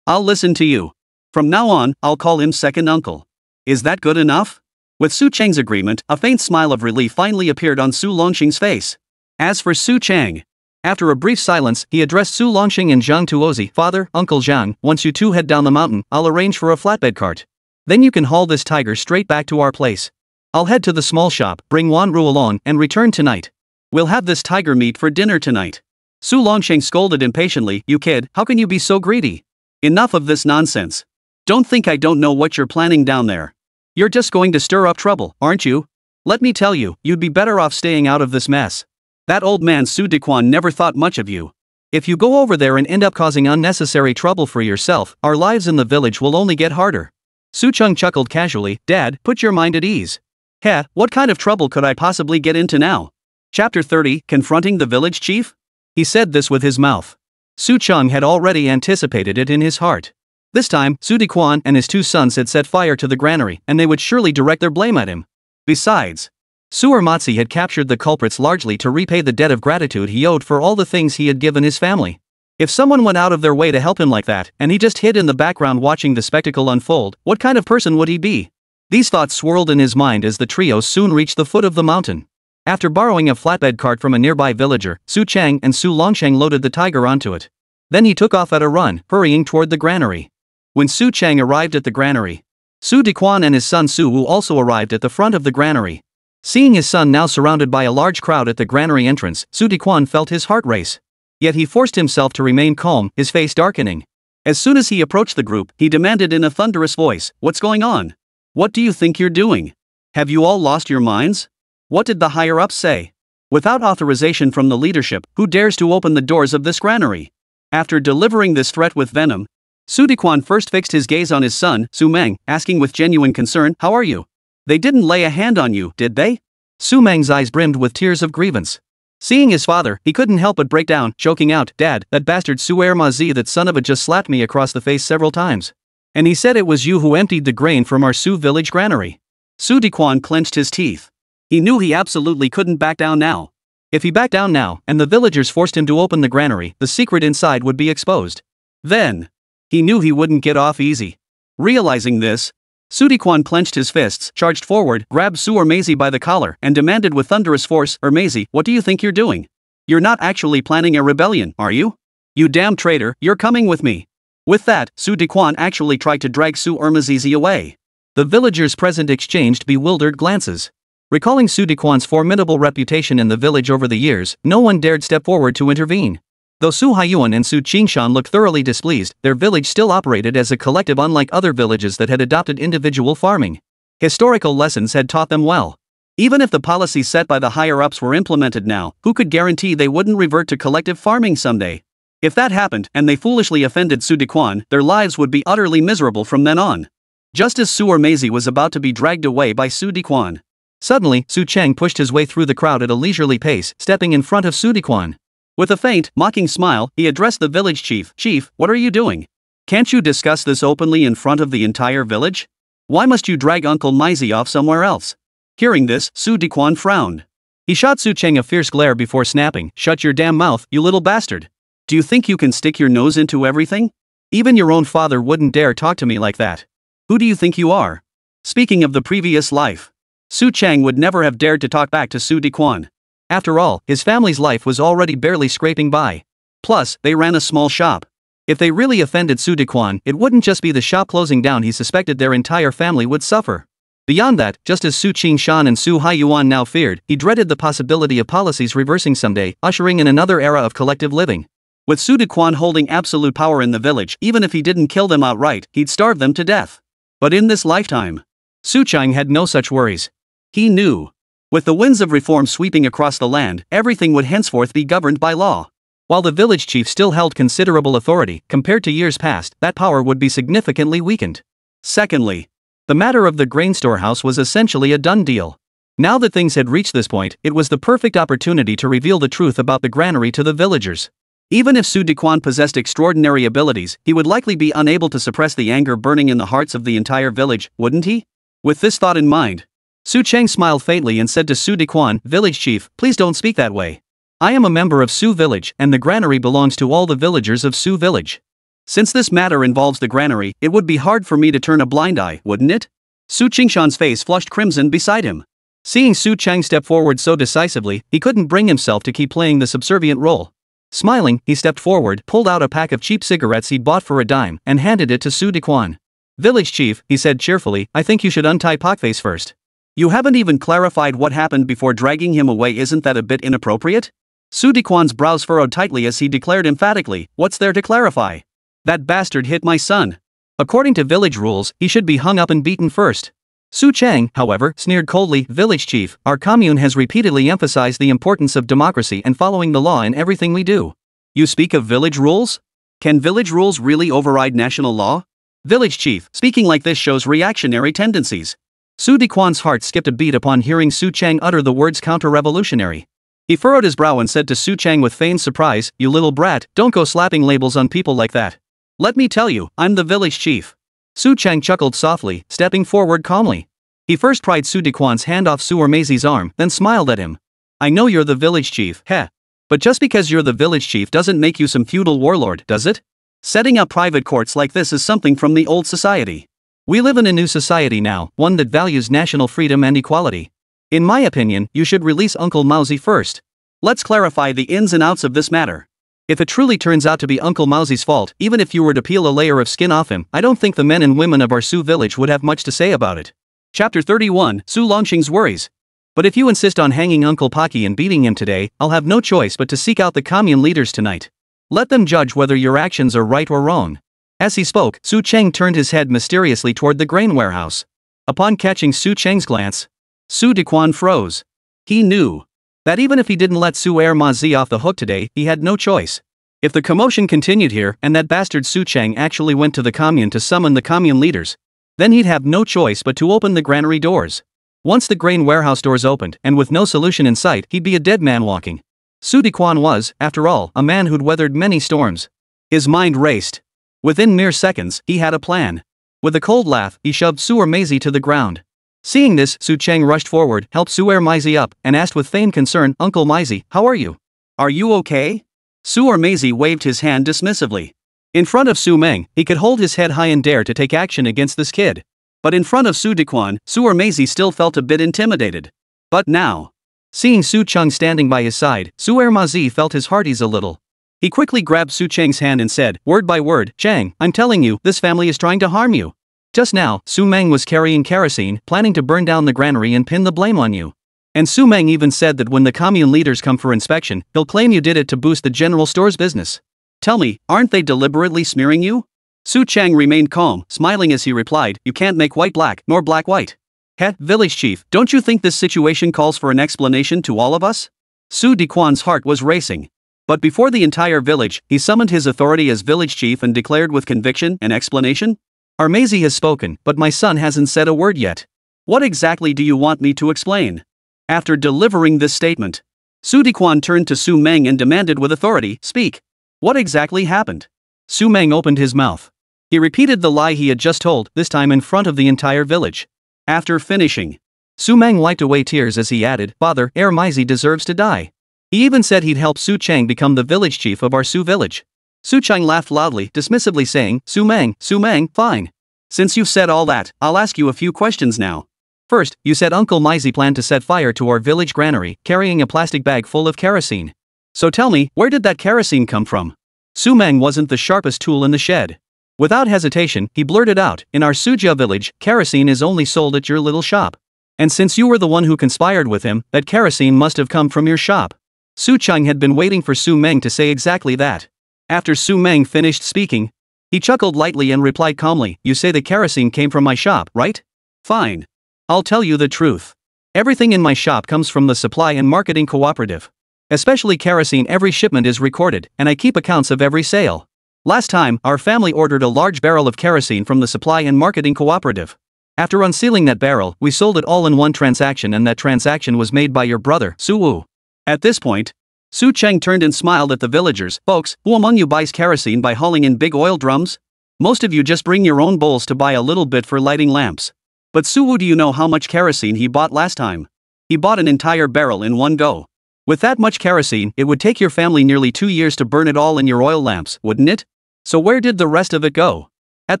I'll listen to you. From now on, I'll call him second uncle. Is that good enough? With Su Cheng's agreement, a faint smile of relief finally appeared on Su Longsheng's face. As for Su Cheng, after a brief silence, he addressed Su Longsheng and Zhang Tuozi, Father, Uncle Zhang, once you two head down the mountain, I'll arrange for a flatbed cart. Then you can haul this tiger straight back to our place. I'll head to the small shop, bring Wanru along, and return tonight. We'll have this tiger meat for dinner tonight. Su Longsheng scolded impatiently, "You kid, how can you be so greedy? Enough of this nonsense. Don't think I don't know what you're planning down there. You're just going to stir up trouble, aren't you? Let me tell you, you'd be better off staying out of this mess. That old man Su Dequan never thought much of you. If you go over there and end up causing unnecessary trouble for yourself, our lives in the village will only get harder." Su Chung chuckled casually, "Dad, put your mind at ease. Heh, what kind of trouble could I possibly get into now?" Chapter 30, Confronting the Village Chief? He said this with his mouth. Su Chung had already anticipated it in his heart. This time, Su Dequan and his two sons had set fire to the granary, and they would surely direct their blame at him. Besides, Su Ermatzi had captured the culprits largely to repay the debt of gratitude he owed for all the things he had given his family. If someone went out of their way to help him like that, and he just hid in the background watching the spectacle unfold, what kind of person would he be? These thoughts swirled in his mind as the trio soon reached the foot of the mountain. After borrowing a flatbed cart from a nearby villager, Su Chang and Su Longsheng loaded the tiger onto it. Then he took off at a run, hurrying toward the granary. When Su Chang arrived at the granary, Su Dequan and his son Su Wu also arrived at the front of the granary. Seeing his son now surrounded by a large crowd at the granary entrance, Su Dequan felt his heart race. Yet he forced himself to remain calm, his face darkening. As soon as he approached the group, he demanded in a thunderous voice, "What's going on? What do you think you're doing? Have you all lost your minds? What did the higher-ups say? Without authorization from the leadership, who dares to open the doors of this granary?" After delivering this threat with venom, Su Dequan first fixed his gaze on his son, Su Meng, asking with genuine concern, "How are you? They didn't lay a hand on you, did they?" Su Meng's eyes brimmed with tears of grievance. Seeing his father, he couldn't help but break down, choking out, "Dad, that bastard Su Ermazi, that son of a, just slapped me across the face several times. And he said it was you who emptied the grain from our Su village granary." Su Dequan clenched his teeth. He knew he absolutely couldn't back down now. If he backed down now, and the villagers forced him to open the granary, the secret inside would be exposed. Then, he knew he wouldn't get off easy. Realizing this, Su Dequan clenched his fists, charged forward, grabbed Su Ermazi by the collar, and demanded with thunderous force, "Ermazi, what do you think you're doing? You're not actually planning a rebellion, are you? You damn traitor, you're coming with me." With that, Su Dequan actually tried to drag Su Ermazi away. The villagers present exchanged bewildered glances. Recalling Su Dequan's formidable reputation in the village over the years, no one dared step forward to intervene. Though Su Haiyuan and Su Qingshan looked thoroughly displeased, their village still operated as a collective, unlike other villages that had adopted individual farming. Historical lessons had taught them well. Even if the policies set by the higher-ups were implemented now, who could guarantee they wouldn't revert to collective farming someday? If that happened, and they foolishly offended Su Dequan, their lives would be utterly miserable from then on. Just as Su Ermazi was about to be dragged away by Su Dequan, suddenly, Su Chang pushed his way through the crowd at a leisurely pace, stepping in front of Su Dequan. With a faint, mocking smile, he addressed the village chief. "Chief, what are you doing? Can't you discuss this openly in front of the entire village? Why must you drag Uncle Mizi off somewhere else?" Hearing this, Su Dequan frowned. He shot Su Chang a fierce glare before snapping, "Shut your damn mouth, you little bastard. Do you think you can stick your nose into everything? Even your own father wouldn't dare talk to me like that. Who do you think you are?" Speaking of the previous life, Su Chang would never have dared to talk back to Su Dequan. After all, his family's life was already barely scraping by. Plus, they ran a small shop. If they really offended Su Dequan, it wouldn't just be the shop closing down, he suspected their entire family would suffer. Beyond that, just as Su Qingshan and Su Haiyuan now feared, he dreaded the possibility of policies reversing someday, ushering in another era of collective living. With Su Dequan holding absolute power in the village, even if he didn't kill them outright, he'd starve them to death. But in this lifetime, Su Chang had no such worries. He knew. With the winds of reform sweeping across the land, everything would henceforth be governed by law. While the village chief still held considerable authority, compared to years past, that power would be significantly weakened. Secondly, the matter of the grain storehouse was essentially a done deal. Now that things had reached this point, it was the perfect opportunity to reveal the truth about the granary to the villagers. Even if Su Dequan possessed extraordinary abilities, he would likely be unable to suppress the anger burning in the hearts of the entire village, wouldn't he? With this thought in mind, Su Chang smiled faintly and said to Su Dequan, "Village chief, please don't speak that way. I am a member of Su village, and the granary belongs to all the villagers of Su village. Since this matter involves the granary, it would be hard for me to turn a blind eye, wouldn't it?" Su Qingshan's face flushed crimson beside him. Seeing Su Chang step forward so decisively, he couldn't bring himself to keep playing the subservient role. Smiling, he stepped forward, pulled out a pack of cheap cigarettes he'd bought for a dime, and handed it to Su Dequan. "Village chief," he said cheerfully, "I think you should untie Pockface first. You haven't even clarified what happened before dragging him away. Isn't that a bit inappropriate?" Su Dequan's brows furrowed tightly as he declared emphatically, "What's there to clarify? That bastard hit my son. According to village rules, he should be hung up and beaten first." Su Chang, however, sneered coldly, "Village chief, our commune has repeatedly emphasized the importance of democracy and following the law in everything we do. You speak of village rules? Can village rules really override national law? Village chief, speaking like this shows reactionary tendencies." Su Dequan's heart skipped a beat upon hearing Su Chang utter the words counter-revolutionary. He furrowed his brow and said to Su Chang with feigned surprise, "You little brat, don't go slapping labels on people like that. Let me tell you, I'm the village chief." Su Chang chuckled softly, stepping forward calmly. He first pried Su Dequan's hand off Su Ermeizi's arm, then smiled at him. "I know you're the village chief, heh. But just because you're the village chief doesn't make you some feudal warlord, does it? Setting up private courts like this is something from the old society. We live in a new society now, one that values national freedom and equality. In my opinion, you should release Uncle Mousy first. Let's clarify the ins and outs of this matter. If it truly turns out to be Uncle Mousy's fault, even if you were to peel a layer of skin off him, I don't think the men and women of our Su village would have much to say about it." Chapter 31, Su Longxing's Worries. "But if you insist on hanging Uncle Pocky and beating him today, I'll have no choice but to seek out the commune leaders tonight. Let them judge whether your actions are right or wrong." As he spoke, Su Chang turned his head mysteriously toward the grain warehouse. Upon catching Su Chang's glance, Su Dequan froze. He knew that even if he didn't let Su Ermeizi off the hook today, he had no choice. If the commotion continued here and that bastard Su Chang actually went to the commune to summon the commune leaders, then he'd have no choice but to open the granary doors. Once the grain warehouse doors opened, and with no solution in sight, he'd be a dead man walking. Su Dequan was, after all, a man who'd weathered many storms. His mind raced. Within mere seconds, he had a plan. With a cold laugh, he shoved Su Ermeizi to the ground. Seeing this, Su Chang rushed forward, helped Su Ermeizi up, and asked with feigned concern, "Uncle Meizi, how are you? Are you okay?" Su Ermeizi waved his hand dismissively. In front of Su Meng, he could hold his head high and dare to take action against this kid. But in front of Su Dequan, Su Ermeizi still felt a bit intimidated. But now, seeing Su Chang standing by his side, Su Ermeizi felt his heart ease a little. He quickly grabbed Su Chang's hand and said, word by word, "Chang, I'm telling you, this family is trying to harm you. Just now, Su Meng was carrying kerosene, planning to burn down the granary and pin the blame on you. And Su Meng even said that when the commune leaders come for inspection, he'll claim you did it to boost the general store's business. Tell me, aren't they deliberately smearing you?" Su Chang remained calm, smiling as he replied, "You can't make white black, nor black white. Heh, village chief, don't you think this situation calls for an explanation to all of us?" Su Dequan's heart was racing. But before the entire village, he summoned his authority as village chief and declared with conviction, "An explanation? Ermeizi has spoken, but my son hasn't said a word yet. What exactly do you want me to explain?" After delivering this statement, Su Dequan turned to Su Meng and demanded with authority, "Speak. What exactly happened?" Su Meng opened his mouth. He repeated the lie he had just told, this time in front of the entire village. After finishing, Su Meng wiped away tears as he added, "Father, Ermeizi deserves to die. He even said he'd help Su Chang become the village chief of our Su village." Su Chang laughed loudly, dismissively saying, Su Meng, fine. Since you've said all that, I'll ask you a few questions now. First, you said Uncle Meizi planned to set fire to our village granary, carrying a plastic bag full of kerosene. So tell me, where did that kerosene come from?" Su Meng wasn't the sharpest tool in the shed. Without hesitation, he blurted out, "In our Sujia village, kerosene is only sold at your little shop. And since you were the one who conspired with him, that kerosene must have come from your shop." Su Chang had been waiting for Su Meng to say exactly that. After Su Meng finished speaking, he chuckled lightly and replied calmly, "You say the kerosene came from my shop, right? Fine. I'll tell you the truth. Everything in my shop comes from the supply and marketing cooperative. Especially kerosene, every shipment is recorded, and I keep accounts of every sale. Last time, our family ordered a large barrel of kerosene from the supply and marketing cooperative. After unsealing that barrel, we sold it all in one transaction, and that transaction was made by your brother, Su Wu." At this point, Su Chang turned and smiled at the villagers. "Folks, who among you buys kerosene by hauling in big oil drums? Most of you just bring your own bowls to buy a little bit for lighting lamps. But Su Wu, do you know how much kerosene he bought last time? He bought an entire barrel in one go. With that much kerosene, it would take your family nearly 2 years to burn it all in your oil lamps, wouldn't it? So where did the rest of it go?" At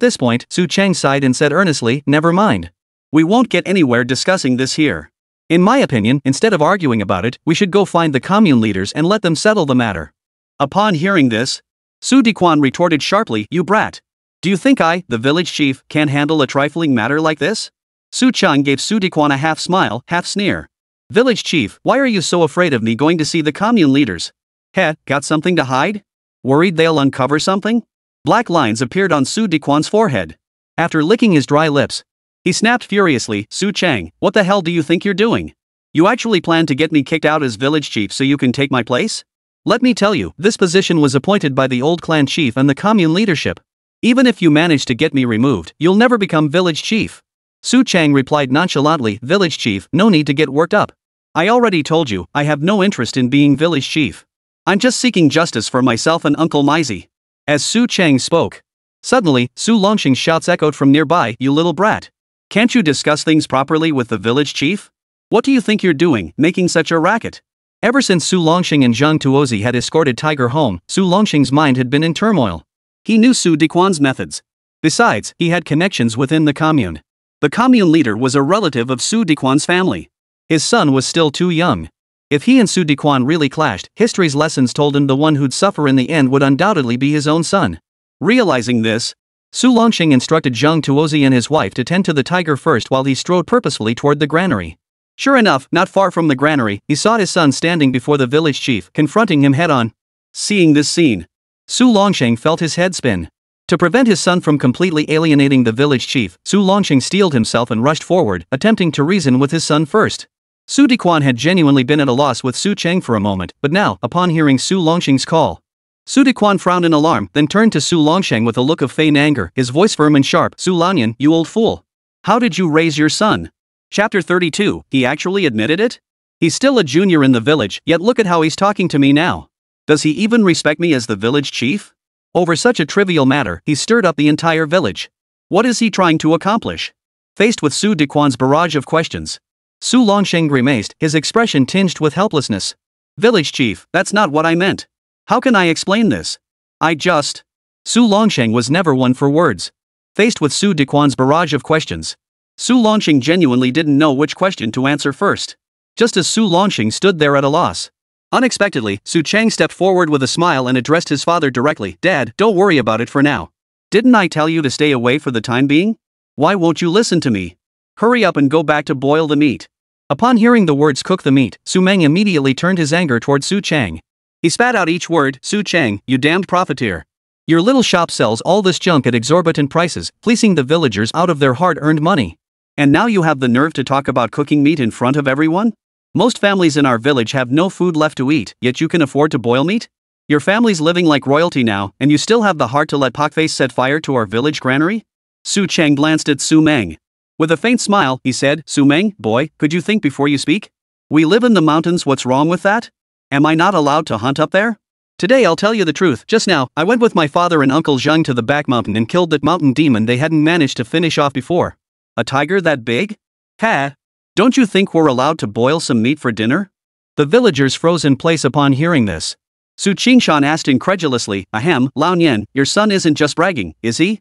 this point, Su Chang sighed and said earnestly, "Never mind. We won't get anywhere discussing this here. In my opinion, instead of arguing about it, we should go find the commune leaders and let them settle the matter." Upon hearing this, Su Dequan retorted sharply, "You brat. Do you think I, the village chief, can handle a trifling matter like this?" Su Chang gave Su Dequan a half smile, half sneer. "Village chief, why are you so afraid of me going to see the commune leaders? Heh, got something to hide? Worried they'll uncover something? Black lines appeared on Su Dequan's forehead. After licking his dry lips, he snapped furiously, Su Chang, what the hell do you think you're doing? You actually plan to get me kicked out as village chief so you can take my place? Let me tell you, this position was appointed by the old clan chief and the commune leadership. Even if you manage to get me removed, you'll never become village chief. Su Chang replied nonchalantly, village chief, no need to get worked up. I already told you, I have no interest in being village chief. I'm just seeking justice for myself and Uncle Mizy. As Su Chang spoke, suddenly, Su Longxing's shouts echoed from nearby, you little brat. Can't you discuss things properly with the village chief? What do you think you're doing, making such a racket? Ever since Su Longxing and Zhang Tuozi had escorted Tiger home, Su Longxing's mind had been in turmoil. He knew Su Dequan's methods. Besides, he had connections within the commune. The commune leader was a relative of Su Dequan's family. His son was still too young. If he and Su Dequan really clashed, history's lessons told him the one who'd suffer in the end would undoubtedly be his own son. Realizing this, Su Longxing instructed Zhang Tuozi and his wife to tend to the tiger first while he strode purposefully toward the granary. Sure enough, not far from the granary, he saw his son standing before the village chief, confronting him head-on. Seeing this scene, Su Longxing felt his head spin. To prevent his son from completely alienating the village chief, Su Longxing steeled himself and rushed forward, attempting to reason with his son first. Su Dequan had genuinely been at a loss with Su Chang for a moment, but now, upon hearing Su Longxing's call, Su Dequan frowned in alarm, then turned to Su Longxing with a look of feigned anger, his voice firm and sharp. Su Lanyan, you old fool. How did you raise your son? Chapter 32, he actually admitted it? He's still a junior in the village, yet look at how he's talking to me now. Does he even respect me as the village chief? Over such a trivial matter, he stirred up the entire village. What is he trying to accomplish? Faced with Su Dequan's barrage of questions, Su Longxing grimaced, his expression tinged with helplessness. Village chief, that's not what I meant. How can I explain this? Su Longxing was never one for words. Faced with Su Dequan's barrage of questions, Su Longxing genuinely didn't know which question to answer first. Just as Su Longxing stood there at a loss, unexpectedly, Su Chang stepped forward with a smile and addressed his father directly. Dad, don't worry about it for now. Didn't I tell you to stay away for the time being? Why won't you listen to me? Hurry up and go back to boil the meat. Upon hearing the words cook the meat, Su Meng immediately turned his anger toward Su Chang. He spat out each word, Su Chang, you damned profiteer. Your little shop sells all this junk at exorbitant prices, fleecing the villagers out of their hard-earned money. And now you have the nerve to talk about cooking meat in front of everyone? Most families in our village have no food left to eat, yet you can afford to boil meat? Your family's living like royalty now, and you still have the heart to let Pockface set fire to our village granary? Su Chang glanced at Su Meng. With a faint smile, he said, Su Meng, boy, could you think before you speak? We live in the mountains, what's wrong with that? Am I not allowed to hunt up there? Today I'll tell you the truth, just now, I went with my father and Uncle Zhang to the back mountain and killed that mountain demon they hadn't managed to finish off before. A tiger that big? Ha! Don't you think we're allowed to boil some meat for dinner? The villagers froze in place upon hearing this. Su Qingshan asked incredulously, Ahem, Lao Nian, your son isn't just bragging, is he?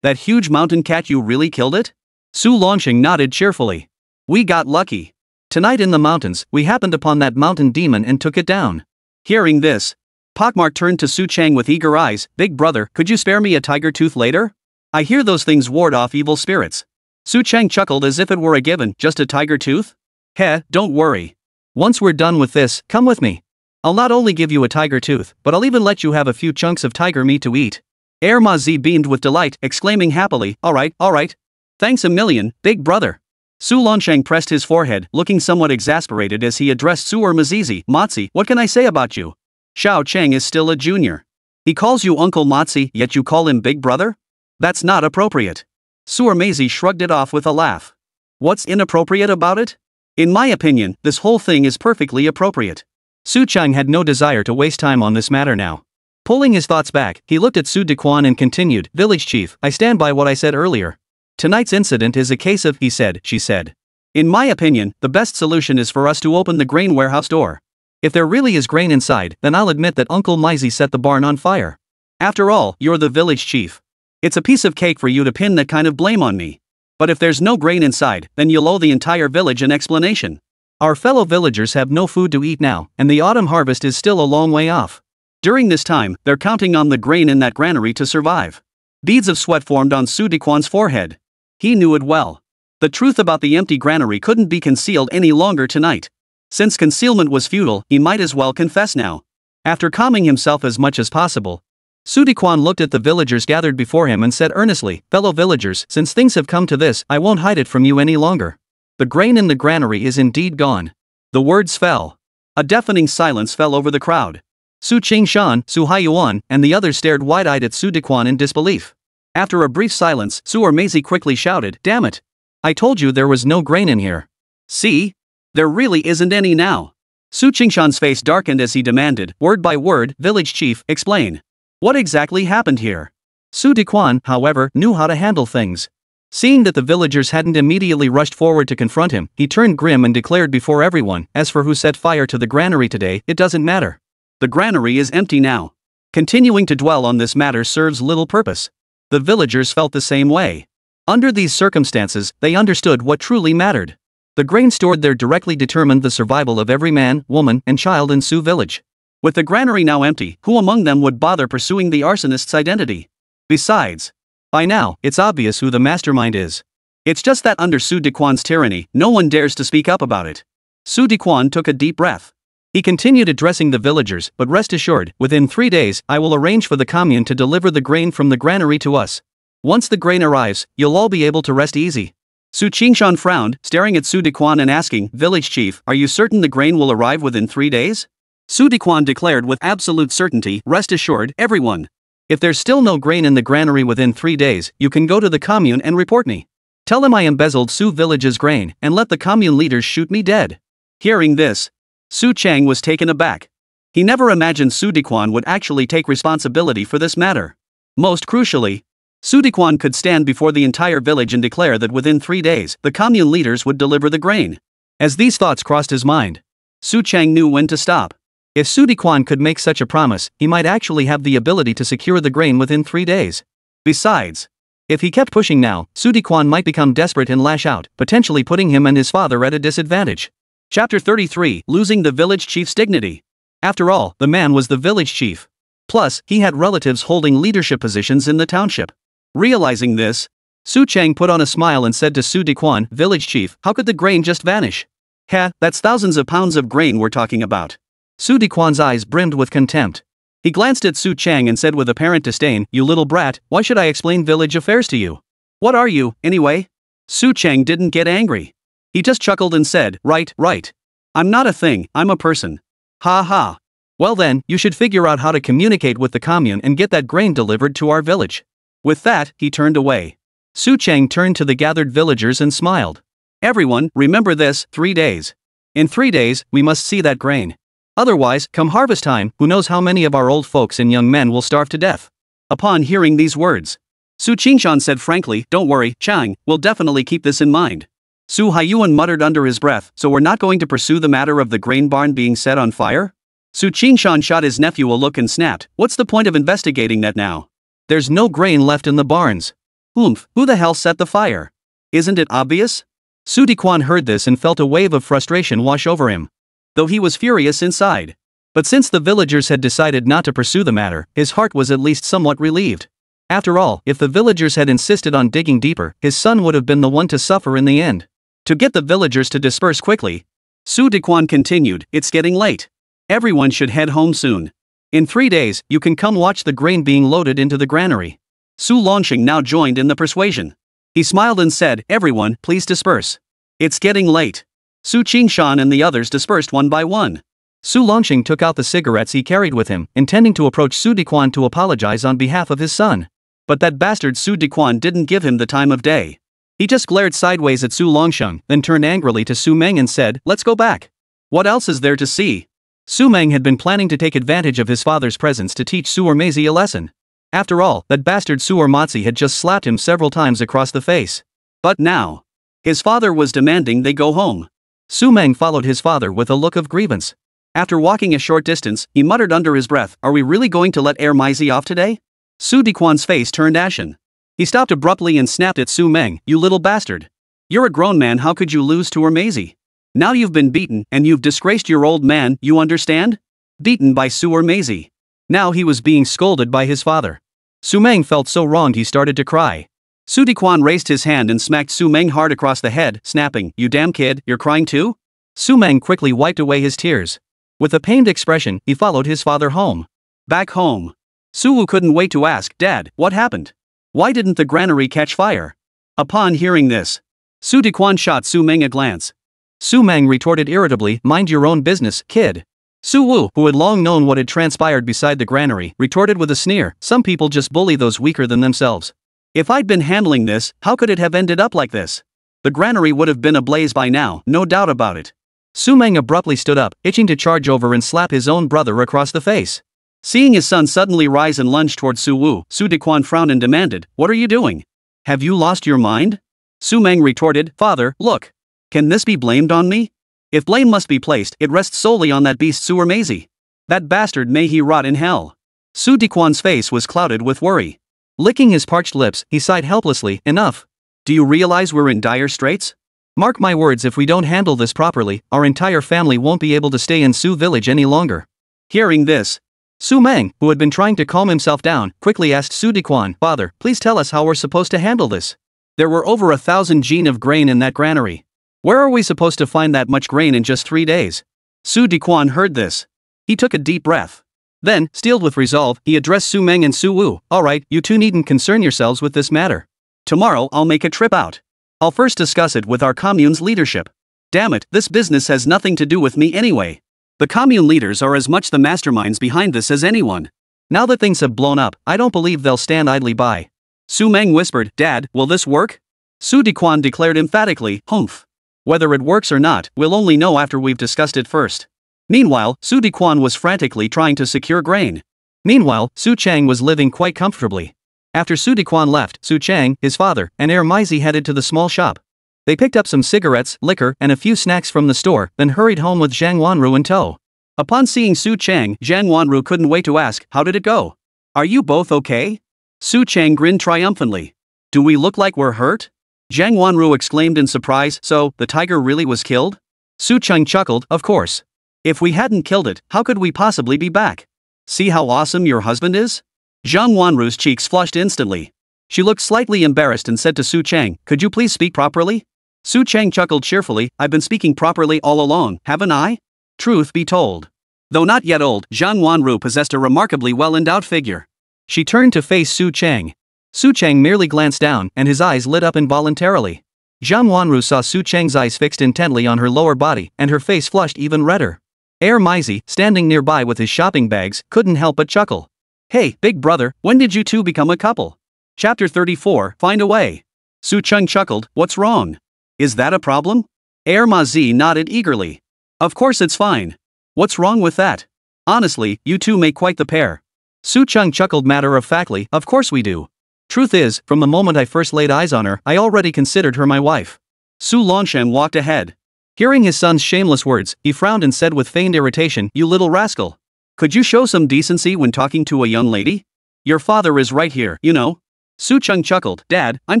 That huge mountain cat, you really killed it? Su Longxing nodded cheerfully. We got lucky. Tonight in the mountains, we happened upon that mountain demon and took it down. Hearing this, Pockmark turned to Su Chang with eager eyes. Big brother, could you spare me a tiger tooth later? I hear those things ward off evil spirits. Su Chang chuckled as if it were a given, just a tiger tooth? Heh, don't worry. Once we're done with this, come with me. I'll not only give you a tiger tooth, but I'll even let you have a few chunks of tiger meat to eat. Air Ma Zi beamed with delight, exclaiming happily, alright. Thanks a million, big brother. Su Longxing pressed his forehead, looking somewhat exasperated as he addressed Su'er Mazizi. Motzi, what can I say about you? Xiao Cheng is still a junior. He calls you Uncle Motzi, yet you call him big brother? That's not appropriate. Su'er Mazi shrugged it off with a laugh. What's inappropriate about it? In my opinion, this whole thing is perfectly appropriate. Su Chang had no desire to waste time on this matter now. Pulling his thoughts back, he looked at Su Dequan and continued, Village chief, I stand by what I said earlier. Tonight's incident is a case of, she said. In my opinion, the best solution is for us to open the grain warehouse door. If there really is grain inside, then I'll admit that Uncle Mizy set the barn on fire. After all, you're the village chief. It's a piece of cake for you to pin that kind of blame on me. But if there's no grain inside, then you'll owe the entire village an explanation. Our fellow villagers have no food to eat now, and the autumn harvest is still a long way off. During this time, they're counting on the grain in that granary to survive. Beads of sweat formed on Su Dequan's forehead. He knew it well. The truth about the empty granary couldn't be concealed any longer tonight. Since concealment was futile, he might as well confess now. After calming himself as much as possible, Su Dequan looked at the villagers gathered before him and said earnestly, "Fellow villagers, since things have come to this, I won't hide it from you any longer. The grain in the granary is indeed gone." The words fell. A deafening silence fell over the crowd. Su Qingshan, Su Haiyuan, and the others stared wide-eyed at Su Dequan in disbelief. After a brief silence, Su Ermezi quickly shouted, "Damn it! I told you there was no grain in here. See? There really isn't any now." Su Qingshan's face darkened as he demanded, word by word, "Village chief, explain. What exactly happened here?" Su Dequan, however, knew how to handle things. Seeing that the villagers hadn't immediately rushed forward to confront him, he turned grim and declared before everyone, "As for who set fire to the granary today, it doesn't matter. The granary is empty now. Continuing to dwell on this matter serves little purpose." The villagers felt the same way. Under these circumstances, they understood what truly mattered. The grain stored there directly determined the survival of every man, woman, and child in Su village. With the granary now empty, who among them would bother pursuing the arsonist's identity? Besides, by now, it's obvious who the mastermind is. It's just that under Su Dequan's tyranny, no one dares to speak up about it. Su Dequan took a deep breath. He continued addressing the villagers, "But rest assured, within 3 days, I will arrange for the commune to deliver the grain from the granary to us. Once the grain arrives, you'll all be able to rest easy." Su Qingshan frowned, staring at Su Dequan and asking, "Village chief, are you certain the grain will arrive within 3 days?" Su Dequan declared with absolute certainty, "Rest assured, everyone. If there's still no grain in the granary within 3 days, you can go to the commune and report me. Tell him I embezzled Su village's grain, and let the commune leaders shoot me dead." Hearing this, Su Chang was taken aback. He never imagined Su Dequan would actually take responsibility for this matter. Most crucially, Su Dequan could stand before the entire village and declare that within 3 days, the commune leaders would deliver the grain. As these thoughts crossed his mind, Su Chang knew when to stop. If Su Dequan could make such a promise, he might actually have the ability to secure the grain within 3 days. Besides, if he kept pushing now, Su Dequan might become desperate and lash out, potentially putting him and his father at a disadvantage. Chapter 33, Losing the Village Chief's Dignity. After all, the man was the village chief. Plus, he had relatives holding leadership positions in the township. Realizing this, Su Chang put on a smile and said to Su Dequan, "Village chief, how could the grain just vanish? That's thousands of pounds of grain we're talking about." Su Dequan's eyes brimmed with contempt. He glanced at Su Chang and said with apparent disdain, "You little brat, why should I explain village affairs to you? What are you, anyway?" Su Chang didn't get angry. He just chuckled and said, Right. I'm not a thing, I'm a person. Ha ha. Well then, you should figure out how to communicate with the commune and get that grain delivered to our village." With that, he turned away. Su Chang turned to the gathered villagers and smiled. "Everyone, remember this, 3 days. In 3 days, we must see that grain. Otherwise, come harvest time, who knows how many of our old folks and young men will starve to death." Upon hearing these words, Su Qingshan said frankly, "Don't worry, Chang, we'll definitely keep this in mind." Su Haiyuan muttered under his breath, "So we're not going to pursue the matter of the grain barn being set on fire?" Su Qingshan shot his nephew a look and snapped, "What's the point of investigating that now? There's no grain left in the barns. Who the hell set the fire? Isn't it obvious?" Su Dequan heard this and felt a wave of frustration wash over him, though he was furious inside. But since the villagers had decided not to pursue the matter, his heart was at least somewhat relieved. After all, if the villagers had insisted on digging deeper, his son would have been the one to suffer in the end. To get the villagers to disperse quickly, Su Dequan continued, "It's getting late. Everyone should head home soon. In 3 days, you can come watch the grain being loaded into the granary." Su Longxing now joined in the persuasion. He smiled and said, "Everyone, please disperse. It's getting late." Su Qingshan and the others dispersed one by one. Su Longxing took out the cigarettes he carried with him, intending to approach Su Dequan to apologize on behalf of his son. But that bastard Su Dequan didn't give him the time of day. He just glared sideways at Su Longxing, then turned angrily to Su Meng and said, "Let's go back. What else is there to see?" Su Meng had been planning to take advantage of his father's presence to teach Su Ermezi a lesson. After all, that bastard Su Ermezi had just slapped him several times across the face. But now, his father was demanding they go home. Su Meng followed his father with a look of grievance. After walking a short distance, he muttered under his breath, "Are we really going to let Ermezi off today?" Su Dequan's face turned ashen. He stopped abruptly and snapped at Su Meng, "You little bastard. You're a grown man, how could you lose to Ermezi? Now you've been beaten, and you've disgraced your old man, you understand? Beaten by Su Ermezi." Now he was being scolded by his father. Su Meng felt so wronged he started to cry. Su Dequan raised his hand and smacked Su Meng hard across the head, snapping, "You damn kid, you're crying too?" Su Meng quickly wiped away his tears. With a pained expression, he followed his father home. Back home, Suwoo couldn't wait to ask, Dad, what happened? Why didn't the granary catch fire? Upon hearing this, Su Dequan shot Su Meng a glance. Su Meng retorted irritably, mind your own business, kid. Suwoo, who had long known what had transpired beside the granary, retorted with a sneer, some people just bully those weaker than themselves. If I'd been handling this, how could it have ended up like this? The granary would have been ablaze by now, no doubt about it. Su Meng abruptly stood up, itching to charge over and slap his own brother across the face. Seeing his son suddenly rise and lunge towards Suwoo, Su Dequan frowned and demanded, what are you doing? Have you lost your mind? Su Meng retorted, Father, look. Can this be blamed on me? If blame must be placed, it rests solely on that beast Su Meizi. That bastard, may he rot in hell. Su Dequan's face was clouded with worry. Licking his parched lips, he sighed helplessly, enough. Do you realize we're in dire straits? Mark my words, if we don't handle this properly, our entire family won't be able to stay in Su village any longer. Hearing this, Su Meng, who had been trying to calm himself down, quickly asked Su Dequan, Father, please tell us how we're supposed to handle this. There were over 1,000 jin of grain in that granary. Where are we supposed to find that much grain in just 3 days? Su Dequan heard this. He took a deep breath. Then, steeled with resolve, he addressed Su Meng and Suwoo, alright, you two needn't concern yourselves with this matter. Tomorrow I'll make a trip out. I'll first discuss it with our commune's leadership. Damn it, this business has nothing to do with me anyway. The commune leaders are as much the masterminds behind this as anyone. Now that things have blown up, I don't believe they'll stand idly by. Su Meng whispered, Dad, will this work? Su Dequan declared emphatically, humph. Whether it works or not, we'll only know after we've discussed it first. Meanwhile, Su Dequan was frantically trying to secure grain. Meanwhile, Su Chang was living quite comfortably. After Su Dequan left, Su Chang, his father, and Meizi headed to the small shop. They picked up some cigarettes, liquor, and a few snacks from the store, then hurried home with Zhang Wanru in tow. Upon seeing Su Chang, Zhang Wanru couldn't wait to ask, how did it go? Are you both okay? Su Chang grinned triumphantly. Do we look like we're hurt? Zhang Wanru exclaimed in surprise, so, the tiger really was killed? Su Chang chuckled, of course. If we hadn't killed it, how could we possibly be back? See how awesome your husband is? Zhang Wanru's cheeks flushed instantly. She looked slightly embarrassed and said to Su Chang, could you please speak properly? Su Chang chuckled cheerfully, I've been speaking properly all along, haven't I? Truth be told. Though not yet old, Zhang Wanru possessed a remarkably well-endowed figure. She turned to face Su Chang. Su Chang merely glanced down, and his eyes lit up involuntarily. Zhang Wanru saw Su Chang's eyes fixed intently on her lower body, and her face flushed even redder. Meizi, standing nearby with his shopping bags, couldn't help but chuckle. Hey, big brother, when did you two become a couple? Chapter 34, Find a Way. Su Chang chuckled, what's wrong? Is that a problem? Meizi nodded eagerly. Of course it's fine. What's wrong with that? Honestly, you two make quite the pair. Su Chang chuckled matter-of-factly, of course we do. Truth is, from the moment I first laid eyes on her, I already considered her my wife. Su Longshan walked ahead. Hearing his son's shameless words, he frowned and said with feigned irritation, you little rascal. Could you show some decency when talking to a young lady? Your father is right here, you know. Su Chang chuckled, Dad, I'm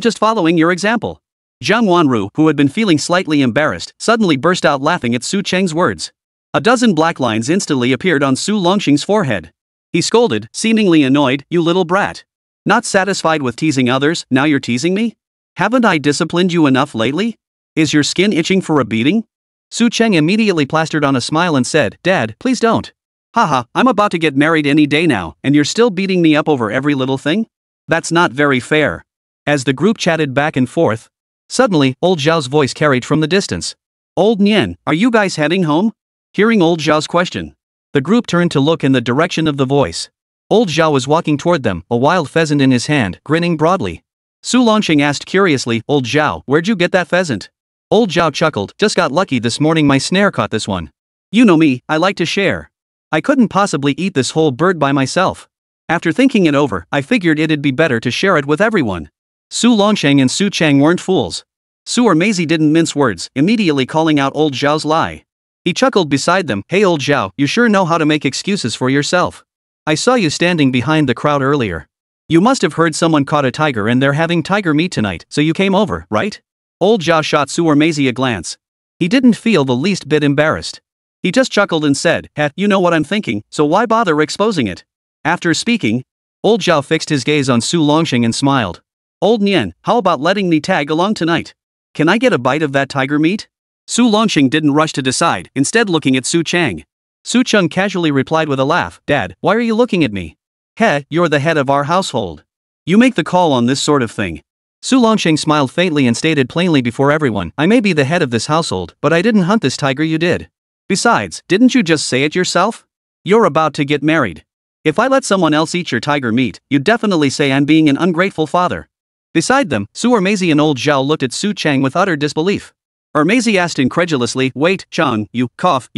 just following your example. Zhang Wanru, who had been feeling slightly embarrassed, suddenly burst out laughing at Su Chang's words. A dozen black lines instantly appeared on Su Longxing's forehead. He scolded, seemingly annoyed, you little brat. Not satisfied with teasing others, now you're teasing me? Haven't I disciplined you enough lately? Is your skin itching for a beating? Su Chang immediately plastered on a smile and said, Dad, please don't. Haha, I'm about to get married any day now, and you're still beating me up over every little thing? That's not very fair. As the group chatted back and forth, suddenly, old Zhao's voice carried from the distance. Old Nian, are you guys heading home? Hearing old Zhao's question, the group turned to look in the direction of the voice. Old Zhao was walking toward them, a wild pheasant in his hand, grinning broadly. Su Longxing asked curiously, Old Zhao, where'd you get that pheasant? Old Zhao chuckled, just got lucky this morning, my snare caught this one. You know me, I like to share. I couldn't possibly eat this whole bird by myself. After thinking it over, I figured it'd be better to share it with everyone. Su Longxing and Su Chang weren't fools. Su Meizi didn't mince words, immediately calling out old Zhao's lie. He chuckled beside them, hey old Zhao, you sure know how to make excuses for yourself. I saw you standing behind the crowd earlier. You must have heard someone caught a tiger and they're having tiger meat tonight, so you came over, right? Old Zhao shot Su Meizi a glance. He didn't feel the least bit embarrassed. He just chuckled and said, you know what I'm thinking, so why bother exposing it? After speaking, old Zhao fixed his gaze on Su Longxing and smiled. Old Nian, how about letting me tag along tonight? Can I get a bite of that tiger meat? Su Longxing didn't rush to decide, instead looking at Su Chang. Su Chung casually replied with a laugh, Dad, why are you looking at me? Heh, you're the head of our household. You make the call on this sort of thing. Su Longsheng smiled faintly and stated plainly before everyone, I may be the head of this household, but I didn't hunt this tiger, you did. Besides, didn't you just say it yourself? You're about to get married. If I let someone else eat your tiger meat, you'd definitely say I'm being an ungrateful father. Beside them, Su Ermezi and old Zhao looked at Su Chang with utter disbelief. Ermezi asked incredulously, wait, Chang, you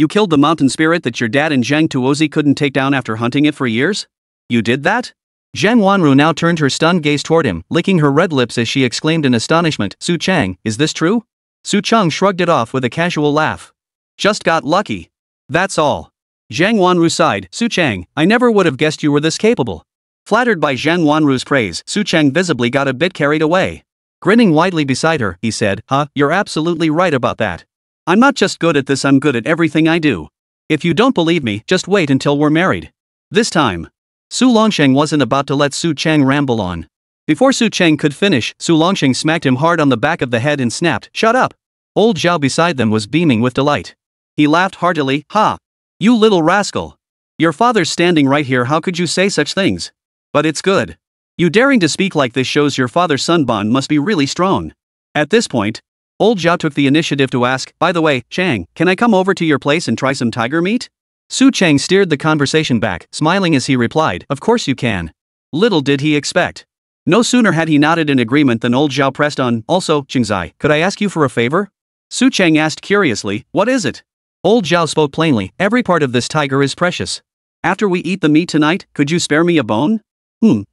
killed the mountain spirit that your dad and Zhang Tuozi couldn't take down after hunting it for years? You did that? Zhang Wanru now turned her stunned gaze toward him, licking her red lips as she exclaimed in astonishment, Su Chang, is this true? Su Chang shrugged it off with a casual laugh. Just got lucky. That's all. Zhang Wanru sighed, Su Chang, I never would have guessed you were this capable. Flattered by Zhang Wanru's praise, Su Chang visibly got a bit carried away. Grinning widely beside her, he said, you're absolutely right about that. I'm not just good at this, I'm good at everything I do. If you don't believe me, just wait until we're married. This time. Su Longsheng wasn't about to let Su Chang ramble on. Before Su Chang could finish, Su Longsheng smacked him hard on the back of the head and snapped, shut up. Old Zhao beside them was beaming with delight. He laughed heartily, ha! You little rascal. Your father's standing right here, how could you say such things? But it's good. You daring to speak like this shows your father-son bond must be really strong. At this point, old Zhao took the initiative to ask, by the way, Chang, can I come over to your place and try some tiger meat? Su Chang steered the conversation back, smiling as he replied, of course you can. Little did he expect. No sooner had he nodded in agreement than old Zhao pressed on, also, Qingzai, could I ask you for a favor? Su Chang asked curiously, what is it? Old Zhao spoke plainly, every part of this tiger is precious. After we eat the meat tonight, could you spare me a bone?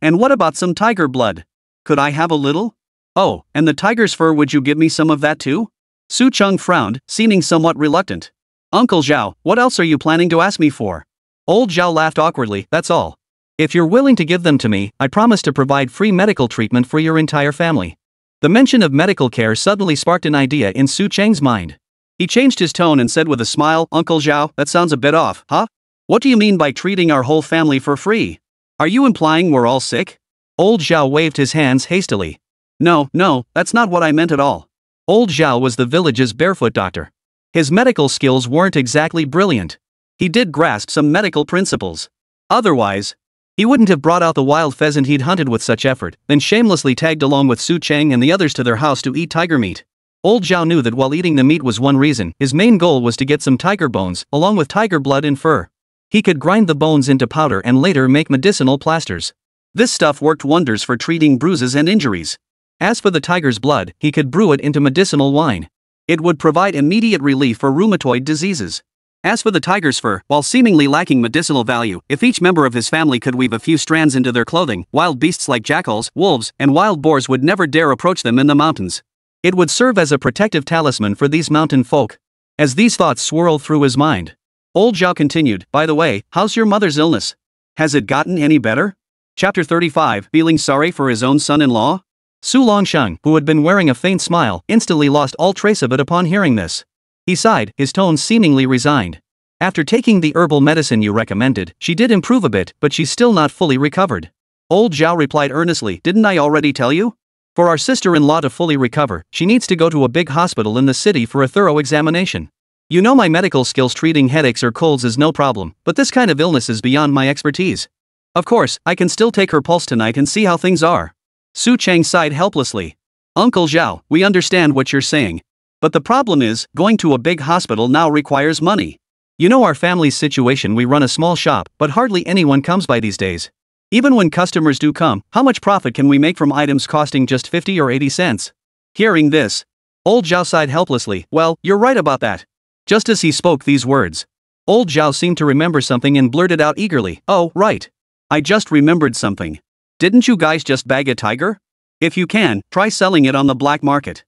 And what about some tiger blood? Could I have a little? Oh, and the tiger's fur, would you give me some of that too? Su Chang frowned, seeming somewhat reluctant. Uncle Zhao, what else are you planning to ask me for? Old Zhao laughed awkwardly, that's all. If you're willing to give them to me, I promise to provide free medical treatment for your entire family. The mention of medical care suddenly sparked an idea in Su Chang's mind. He changed his tone and said with a smile, Uncle Zhao, that sounds a bit off, huh? What do you mean by treating our whole family for free? Are you implying we're all sick? Old Zhao waved his hands hastily. No, that's not what I meant at all. Old Zhao was the village's barefoot doctor. His medical skills weren't exactly brilliant. He did grasp some medical principles. Otherwise, he wouldn't have brought out the wild pheasant he'd hunted with such effort, then shamelessly tagged along with Su Chang and the others to their house to eat tiger meat. Old Zhao knew that while eating the meat was one reason, his main goal was to get some tiger bones, along with tiger blood and fur. He could grind the bones into powder and later make medicinal plasters. This stuff worked wonders for treating bruises and injuries. As for the tiger's blood, he could brew it into medicinal wine. It would provide immediate relief for rheumatoid diseases. As for the tiger's fur, while seemingly lacking medicinal value, if each member of his family could weave a few strands into their clothing, wild beasts like jackals, wolves, and wild boars would never dare approach them in the mountains. It would serve as a protective talisman for these mountain folk. As these thoughts swirled through his mind, old Zhao continued, by the way, how's your mother's illness? Has it gotten any better? Chapter 35, feeling sorry for his own son-in-law? Su Longsheng, who had been wearing a faint smile, instantly lost all trace of it upon hearing this. He sighed, his tone seemingly resigned. After taking the herbal medicine you recommended, she did improve a bit, but she's still not fully recovered. Old Zhao replied earnestly, didn't I already tell you? For our sister-in-law to fully recover, she needs to go to a big hospital in the city for a thorough examination. You know my medical skills treating headaches or colds is no problem, but this kind of illness is beyond my expertise. Of course, I can still take her pulse tonight and see how things are. Su Chang sighed helplessly. Uncle Zhao, we understand what you're saying. But the problem is, going to a big hospital now requires money. You know our family's situation, we run a small shop, but hardly anyone comes by these days. Even when customers do come, how much profit can we make from items costing just 50 or 80 cents? Hearing this, old Zhao sighed helplessly, well, you're right about that. Just as he spoke these words, old Zhao seemed to remember something and blurted out eagerly, oh, right. I just remembered something. Didn't you guys just bag a tiger? If you can, try selling it on the black market.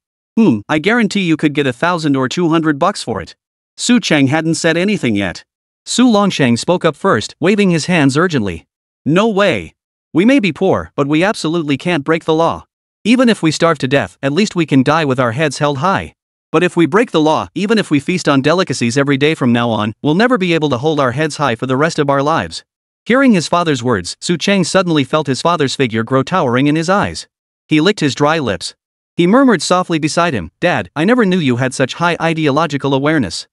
I guarantee you could get $1,000 or $200 for it. Su Chang hadn't said anything yet. Su Longsheng spoke up first, waving his hands urgently. No way. We may be poor, but we absolutely can't break the law. Even if we starve to death, at least we can die with our heads held high. But if we break the law, even if we feast on delicacies every day from now on, we'll never be able to hold our heads high for the rest of our lives. Hearing his father's words, Su Chang suddenly felt his father's figure grow towering in his eyes. He licked his dry lips. He murmured softly beside him, Dad, I never knew you had such high ideological awareness.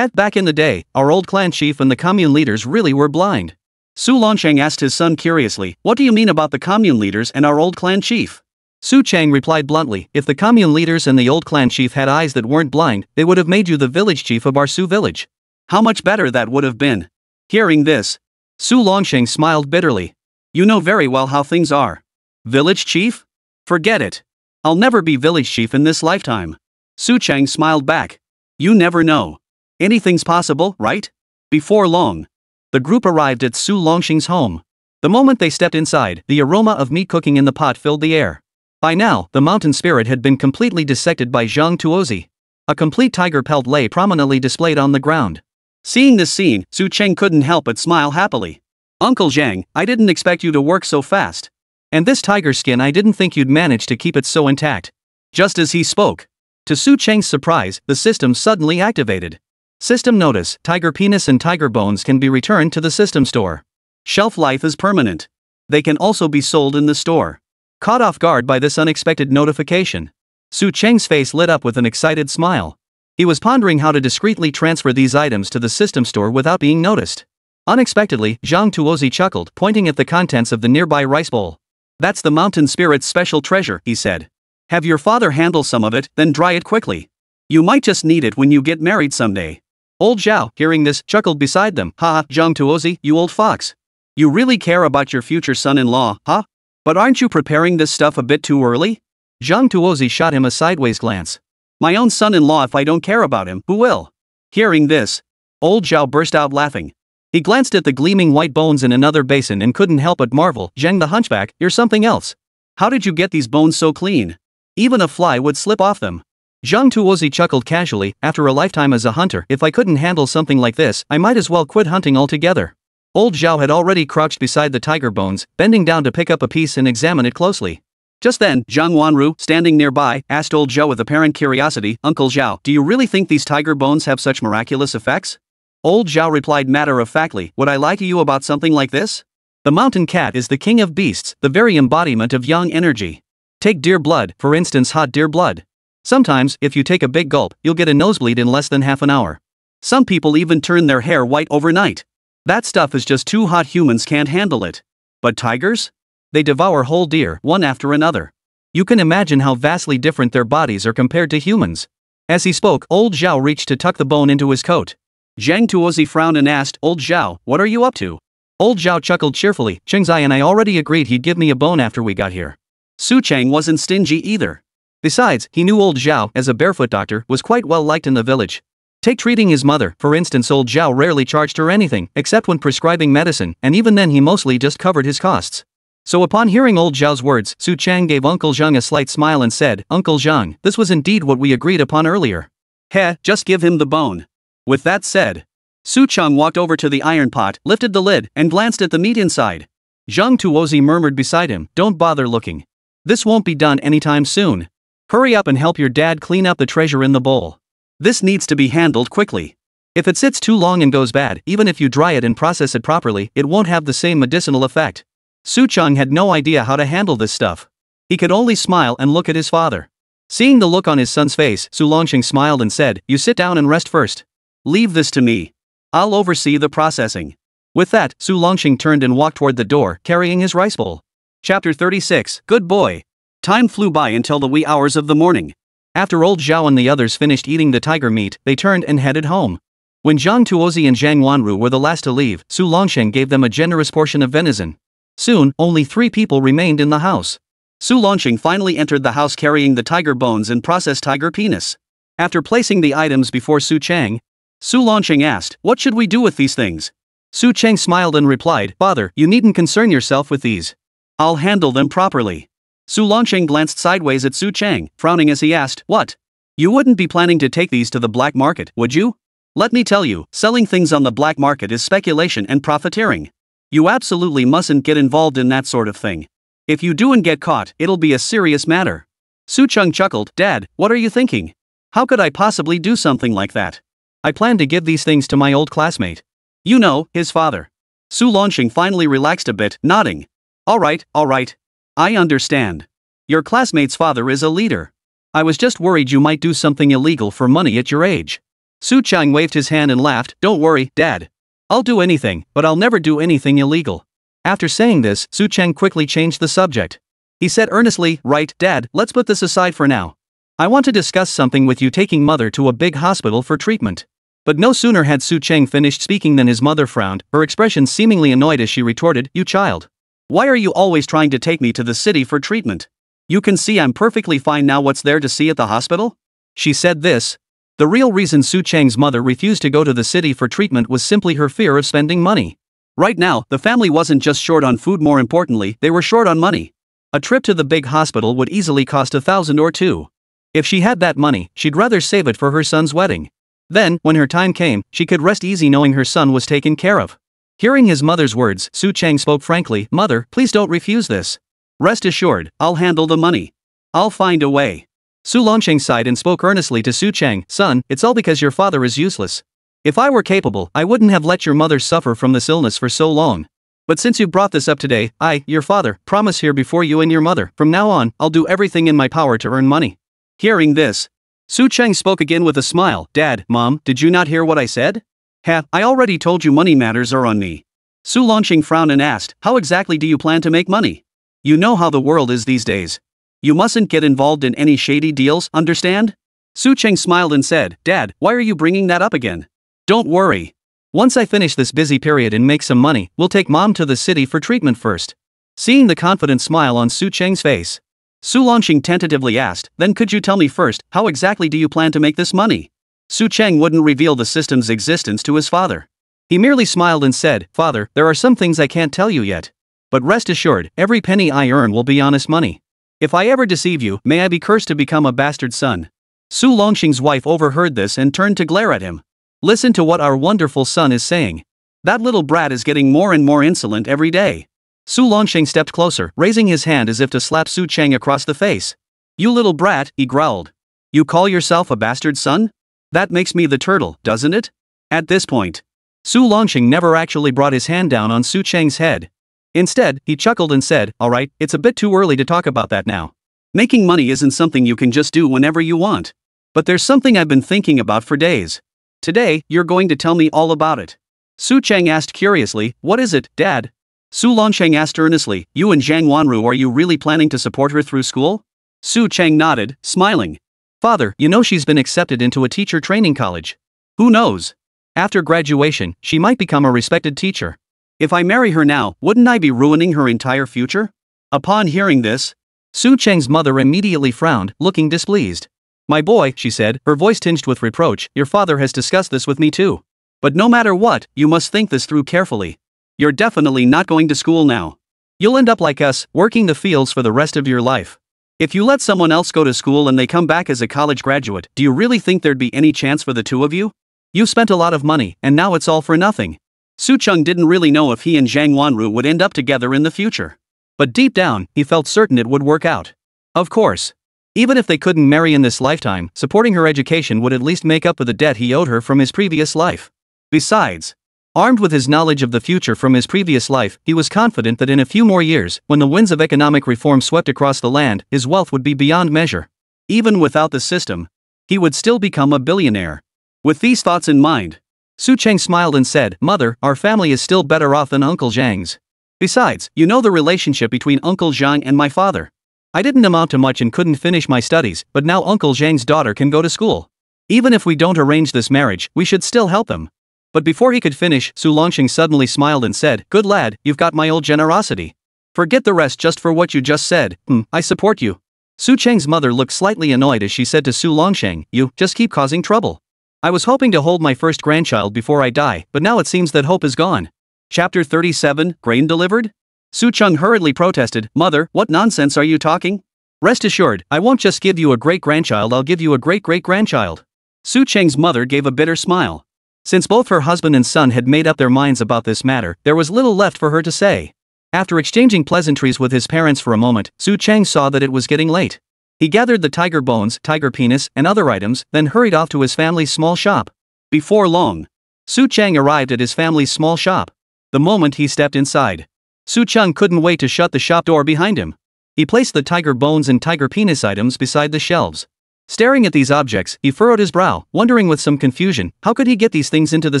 Back in the day, our old clan chief and the commune leaders really were blind. Su Longsheng asked his son curiously, what do you mean about the commune leaders and our old clan chief? Su Chang replied bluntly, if the commune leaders and the old clan chief had eyes that weren't blind, they would have made you the village chief of our Su village. How much better that would have been. Hearing this, Su Longsheng smiled bitterly. You know very well how things are. Village chief? Forget it. I'll never be village chief in this lifetime. Su Chang smiled back. You never know. Anything's possible, right? Before long, the group arrived at Su Longsheng's home. The moment they stepped inside, the aroma of meat cooking in the pot filled the air. By now, the mountain spirit had been completely dissected by Zhang Tuozi. A complete tiger pelt lay prominently displayed on the ground. Seeing this scene, Su Cheng couldn't help but smile happily. Uncle Zhang, I didn't expect you to work so fast. And this tiger skin, I didn't think you'd manage to keep it so intact. Just as he spoke, to Su Cheng's surprise, the system suddenly activated. System notice, tiger penis and tiger bones can be returned to the system store. Shelf life is permanent. They can also be sold in the store. Caught off guard by this unexpected notification, Su Cheng's face lit up with an excited smile. He was pondering how to discreetly transfer these items to the system store without being noticed. Unexpectedly, Zhang Tuozi chuckled, pointing at the contents of the nearby rice bowl. That's the mountain spirit's special treasure, he said. Have your father handle some of it, then dry it quickly. You might just need it when you get married someday. Old Zhao, hearing this, chuckled beside them. Ha, Zhang Tuozi, you old fox. You really care about your future son-in-law, huh? But aren't you preparing this stuff a bit too early? Zhang Tuozi shot him a sideways glance. My own son-in-law, if I don't care about him, who will? Hearing this, old Zhao burst out laughing. He glanced at the gleaming white bones in another basin and couldn't help but marvel. Zhang the hunchback, you're something else. How did you get these bones so clean? Even a fly would slip off them. Zhang Tuozi chuckled casually, after a lifetime as a hunter, if I couldn't handle something like this, I might as well quit hunting altogether. Old Zhao had already crouched beside the tiger bones, bending down to pick up a piece and examine it closely. Just then, Zhang Wanru, standing nearby, asked old Zhao with apparent curiosity, Uncle Zhao, do you really think these tiger bones have such miraculous effects? Old Zhao replied matter-of-factly, would I lie to you about something like this? The mountain cat is the king of beasts, the very embodiment of yang energy. Take deer blood, for instance hot deer blood. Sometimes, if you take a big gulp, you'll get a nosebleed in less than half an hour. Some people even turn their hair white overnight. That stuff is just too hot, humans can't handle it. But tigers? They devour whole deer, one after another. You can imagine how vastly different their bodies are compared to humans. As he spoke, old Zhao reached to tuck the bone into his coat. Zhang Tuozi frowned and asked, Old Zhao, what are you up to? Old Zhao chuckled cheerfully, Chengzai and I already agreed he'd give me a bone after we got here. Su Chang wasn't stingy either. Besides, he knew old Zhao, as a barefoot doctor, was quite well liked in the village. Take treating his mother, for instance, old Zhao rarely charged her anything, except when prescribing medicine, and even then he mostly just covered his costs. So upon hearing old Zhao's words, Su Chang gave Uncle Zhang a slight smile and said, Uncle Zhang, this was indeed what we agreed upon earlier. Heh, just give him the bone. With that said, Su Chang walked over to the iron pot, lifted the lid, and glanced at the meat inside. Zhang Tuozi murmured beside him, don't bother looking. This won't be done anytime soon. Hurry up and help your dad clean up the treasure in the bowl. This needs to be handled quickly. If it sits too long and goes bad, even if you dry it and process it properly, it won't have the same medicinal effect. Su Chang had no idea how to handle this stuff. He could only smile and look at his father. Seeing the look on his son's face, Su Longsheng smiled and said, you sit down and rest first. Leave this to me. I'll oversee the processing. With that, Su Longsheng turned and walked toward the door, carrying his rice bowl. Chapter 36, Good Boy. Time flew by until the wee hours of the morning. After old Zhao and the others finished eating the tiger meat, they turned and headed home. When Zhang Tuozi and Zhang Wanru were the last to leave, Su Longsheng gave them a generous portion of venison. Soon, only 3 people remained in the house. Su Longsheng finally entered the house carrying the tiger bones and processed tiger penis. After placing the items before Su Chang, Su Longsheng asked, what should we do with these things? Su Chang smiled and replied, Father, you needn't concern yourself with these. I'll handle them properly. Su Longsheng glanced sideways at Su Chang, frowning as he asked, what? You wouldn't be planning to take these to the black market, would you? Let me tell you, selling things on the black market is speculation and profiteering. You absolutely mustn't get involved in that sort of thing. If you do and get caught, it'll be a serious matter. Su Chang chuckled, Dad, what are you thinking? How could I possibly do something like that? I plan to give these things to my old classmate. You know, his father. Su Longsheng finally relaxed a bit, nodding. All right. I understand. Your classmate's father is a leader. I was just worried you might do something illegal for money at your age. Su Chang waved his hand and laughed. Don't worry, Dad. I'll do anything, but I'll never do anything illegal. After saying this, Su Chang quickly changed the subject. He said earnestly, right, Dad, let's put this aside for now. I want to discuss something with you, taking mother to a big hospital for treatment. But no sooner had Su Chang finished speaking than his mother frowned, her expression seemingly annoyed as she retorted, You child. Why are you always trying to take me to the city for treatment? You can see I'm perfectly fine now. What's there to see at the hospital? She said this. The real reason Su Chang's mother refused to go to the city for treatment was simply her fear of spending money. Right now, the family wasn't just short on food, more importantly, they were short on money. A trip to the big hospital would easily cost $1,000 or $2,000. If she had that money, she'd rather save it for her son's wedding. Then, when her time came, she could rest easy knowing her son was taken care of. Hearing his mother's words, Su Chang spoke frankly, Mother, please don't refuse this. Rest assured, I'll handle the money. I'll find a way. Su Longsheng sighed and spoke earnestly to Su Chang, Son, it's all because your father is useless. If I were capable, I wouldn't have let your mother suffer from this illness for so long. But since you brought this up today, I, your father, promise here before you and your mother, from now on, I'll do everything in my power to earn money. Hearing this, Su Chang spoke again with a smile, Dad, Mom, did you not hear what I said? I already told you money matters are on me. Su Longsheng frowned and asked, How exactly do you plan to make money? You know how the world is these days. You mustn't get involved in any shady deals, understand? Su Chang smiled and said, Dad, why are you bringing that up again? Don't worry. Once I finish this busy period and make some money, we'll take Mom to the city for treatment first. Seeing the confident smile on Su Chang's face, Su Longsheng tentatively asked, Then could you tell me first, how exactly do you plan to make this money? Su Chang wouldn't reveal the system's existence to his father. He merely smiled and said, Father, there are some things I can't tell you yet. But rest assured, every penny I earn will be honest money. If I ever deceive you, may I be cursed to become a bastard son. Su Longsheng's wife overheard this and turned to glare at him. Listen to what our wonderful son is saying. That little brat is getting more and more insolent every day. Su Longsheng stepped closer, raising his hand as if to slap Su Chang across the face. You little brat, he growled. You call yourself a bastard son? That makes me the turtle, doesn't it? At this point, Su Longsheng never actually brought his hand down on Su Chang's head. Instead, he chuckled and said, Alright, it's a bit too early to talk about that now. Making money isn't something you can just do whenever you want. But there's something I've been thinking about for days. Today, you're going to tell me all about it. Su Chang asked curiously, What is it, Dad? Su Longsheng asked earnestly, You and Zhang Wanru, are you really planning to support her through school? Su Chang nodded, smiling. Father, you know she's been accepted into a teacher training college. Who knows? After graduation, she might become a respected teacher. If I marry her now, wouldn't I be ruining her entire future? Upon hearing this, Su Chang's mother immediately frowned, looking displeased. My boy, she said, her voice tinged with reproach, your father has discussed this with me too. But no matter what, you must think this through carefully. You're definitely not going to school now. You'll end up like us, working the fields for the rest of your life. If you let someone else go to school and they come back as a college graduate, do you really think there'd be any chance for the two of you? You've spent a lot of money, and now it's all for nothing. Su Chang didn't really know if he and Zhang Wanru would end up together in the future. But deep down, he felt certain it would work out. Of course. Even if they couldn't marry in this lifetime, supporting her education would at least make up for the debt he owed her from his previous life. Besides, armed with his knowledge of the future from his previous life, he was confident that in a few more years, when the winds of economic reform swept across the land, his wealth would be beyond measure. Even without the system, he would still become a billionaire. With these thoughts in mind, Su Chang smiled and said, Mother, our family is still better off than Uncle Zhang's. Besides, you know the relationship between Uncle Zhang and my father. I didn't amount to much and couldn't finish my studies, but now Uncle Zhang's daughter can go to school. Even if we don't arrange this marriage, we should still help them. But before he could finish, Su Longsheng suddenly smiled and said, Good lad, you've got my old generosity. Forget the rest just for what you just said. I support you. Su Chang's mother looked slightly annoyed as she said to Su Longsheng, You just keep causing trouble. I was hoping to hold my first grandchild before I die, but now it seems that hope is gone. Chapter 37, Grain Delivered? Su Chang hurriedly protested, Mother, what nonsense are you talking? Rest assured, I won't just give you a great-grandchild, I'll give you a great-great-grandchild. Su Chang's mother gave a bitter smile. Since both her husband and son had made up their minds about this matter, there was little left for her to say. After exchanging pleasantries with his parents for a moment, Su Chang saw that it was getting late. He gathered the tiger bones, tiger penis, and other items, then hurried off to his family's small shop. Before long, Su Chang arrived at his family's small shop. The moment he stepped inside, Su Chang couldn't wait to shut the shop door behind him. He placed the tiger bones and tiger penis items beside the shelves. Staring at these objects, he furrowed his brow, wondering with some confusion, how could he get these things into the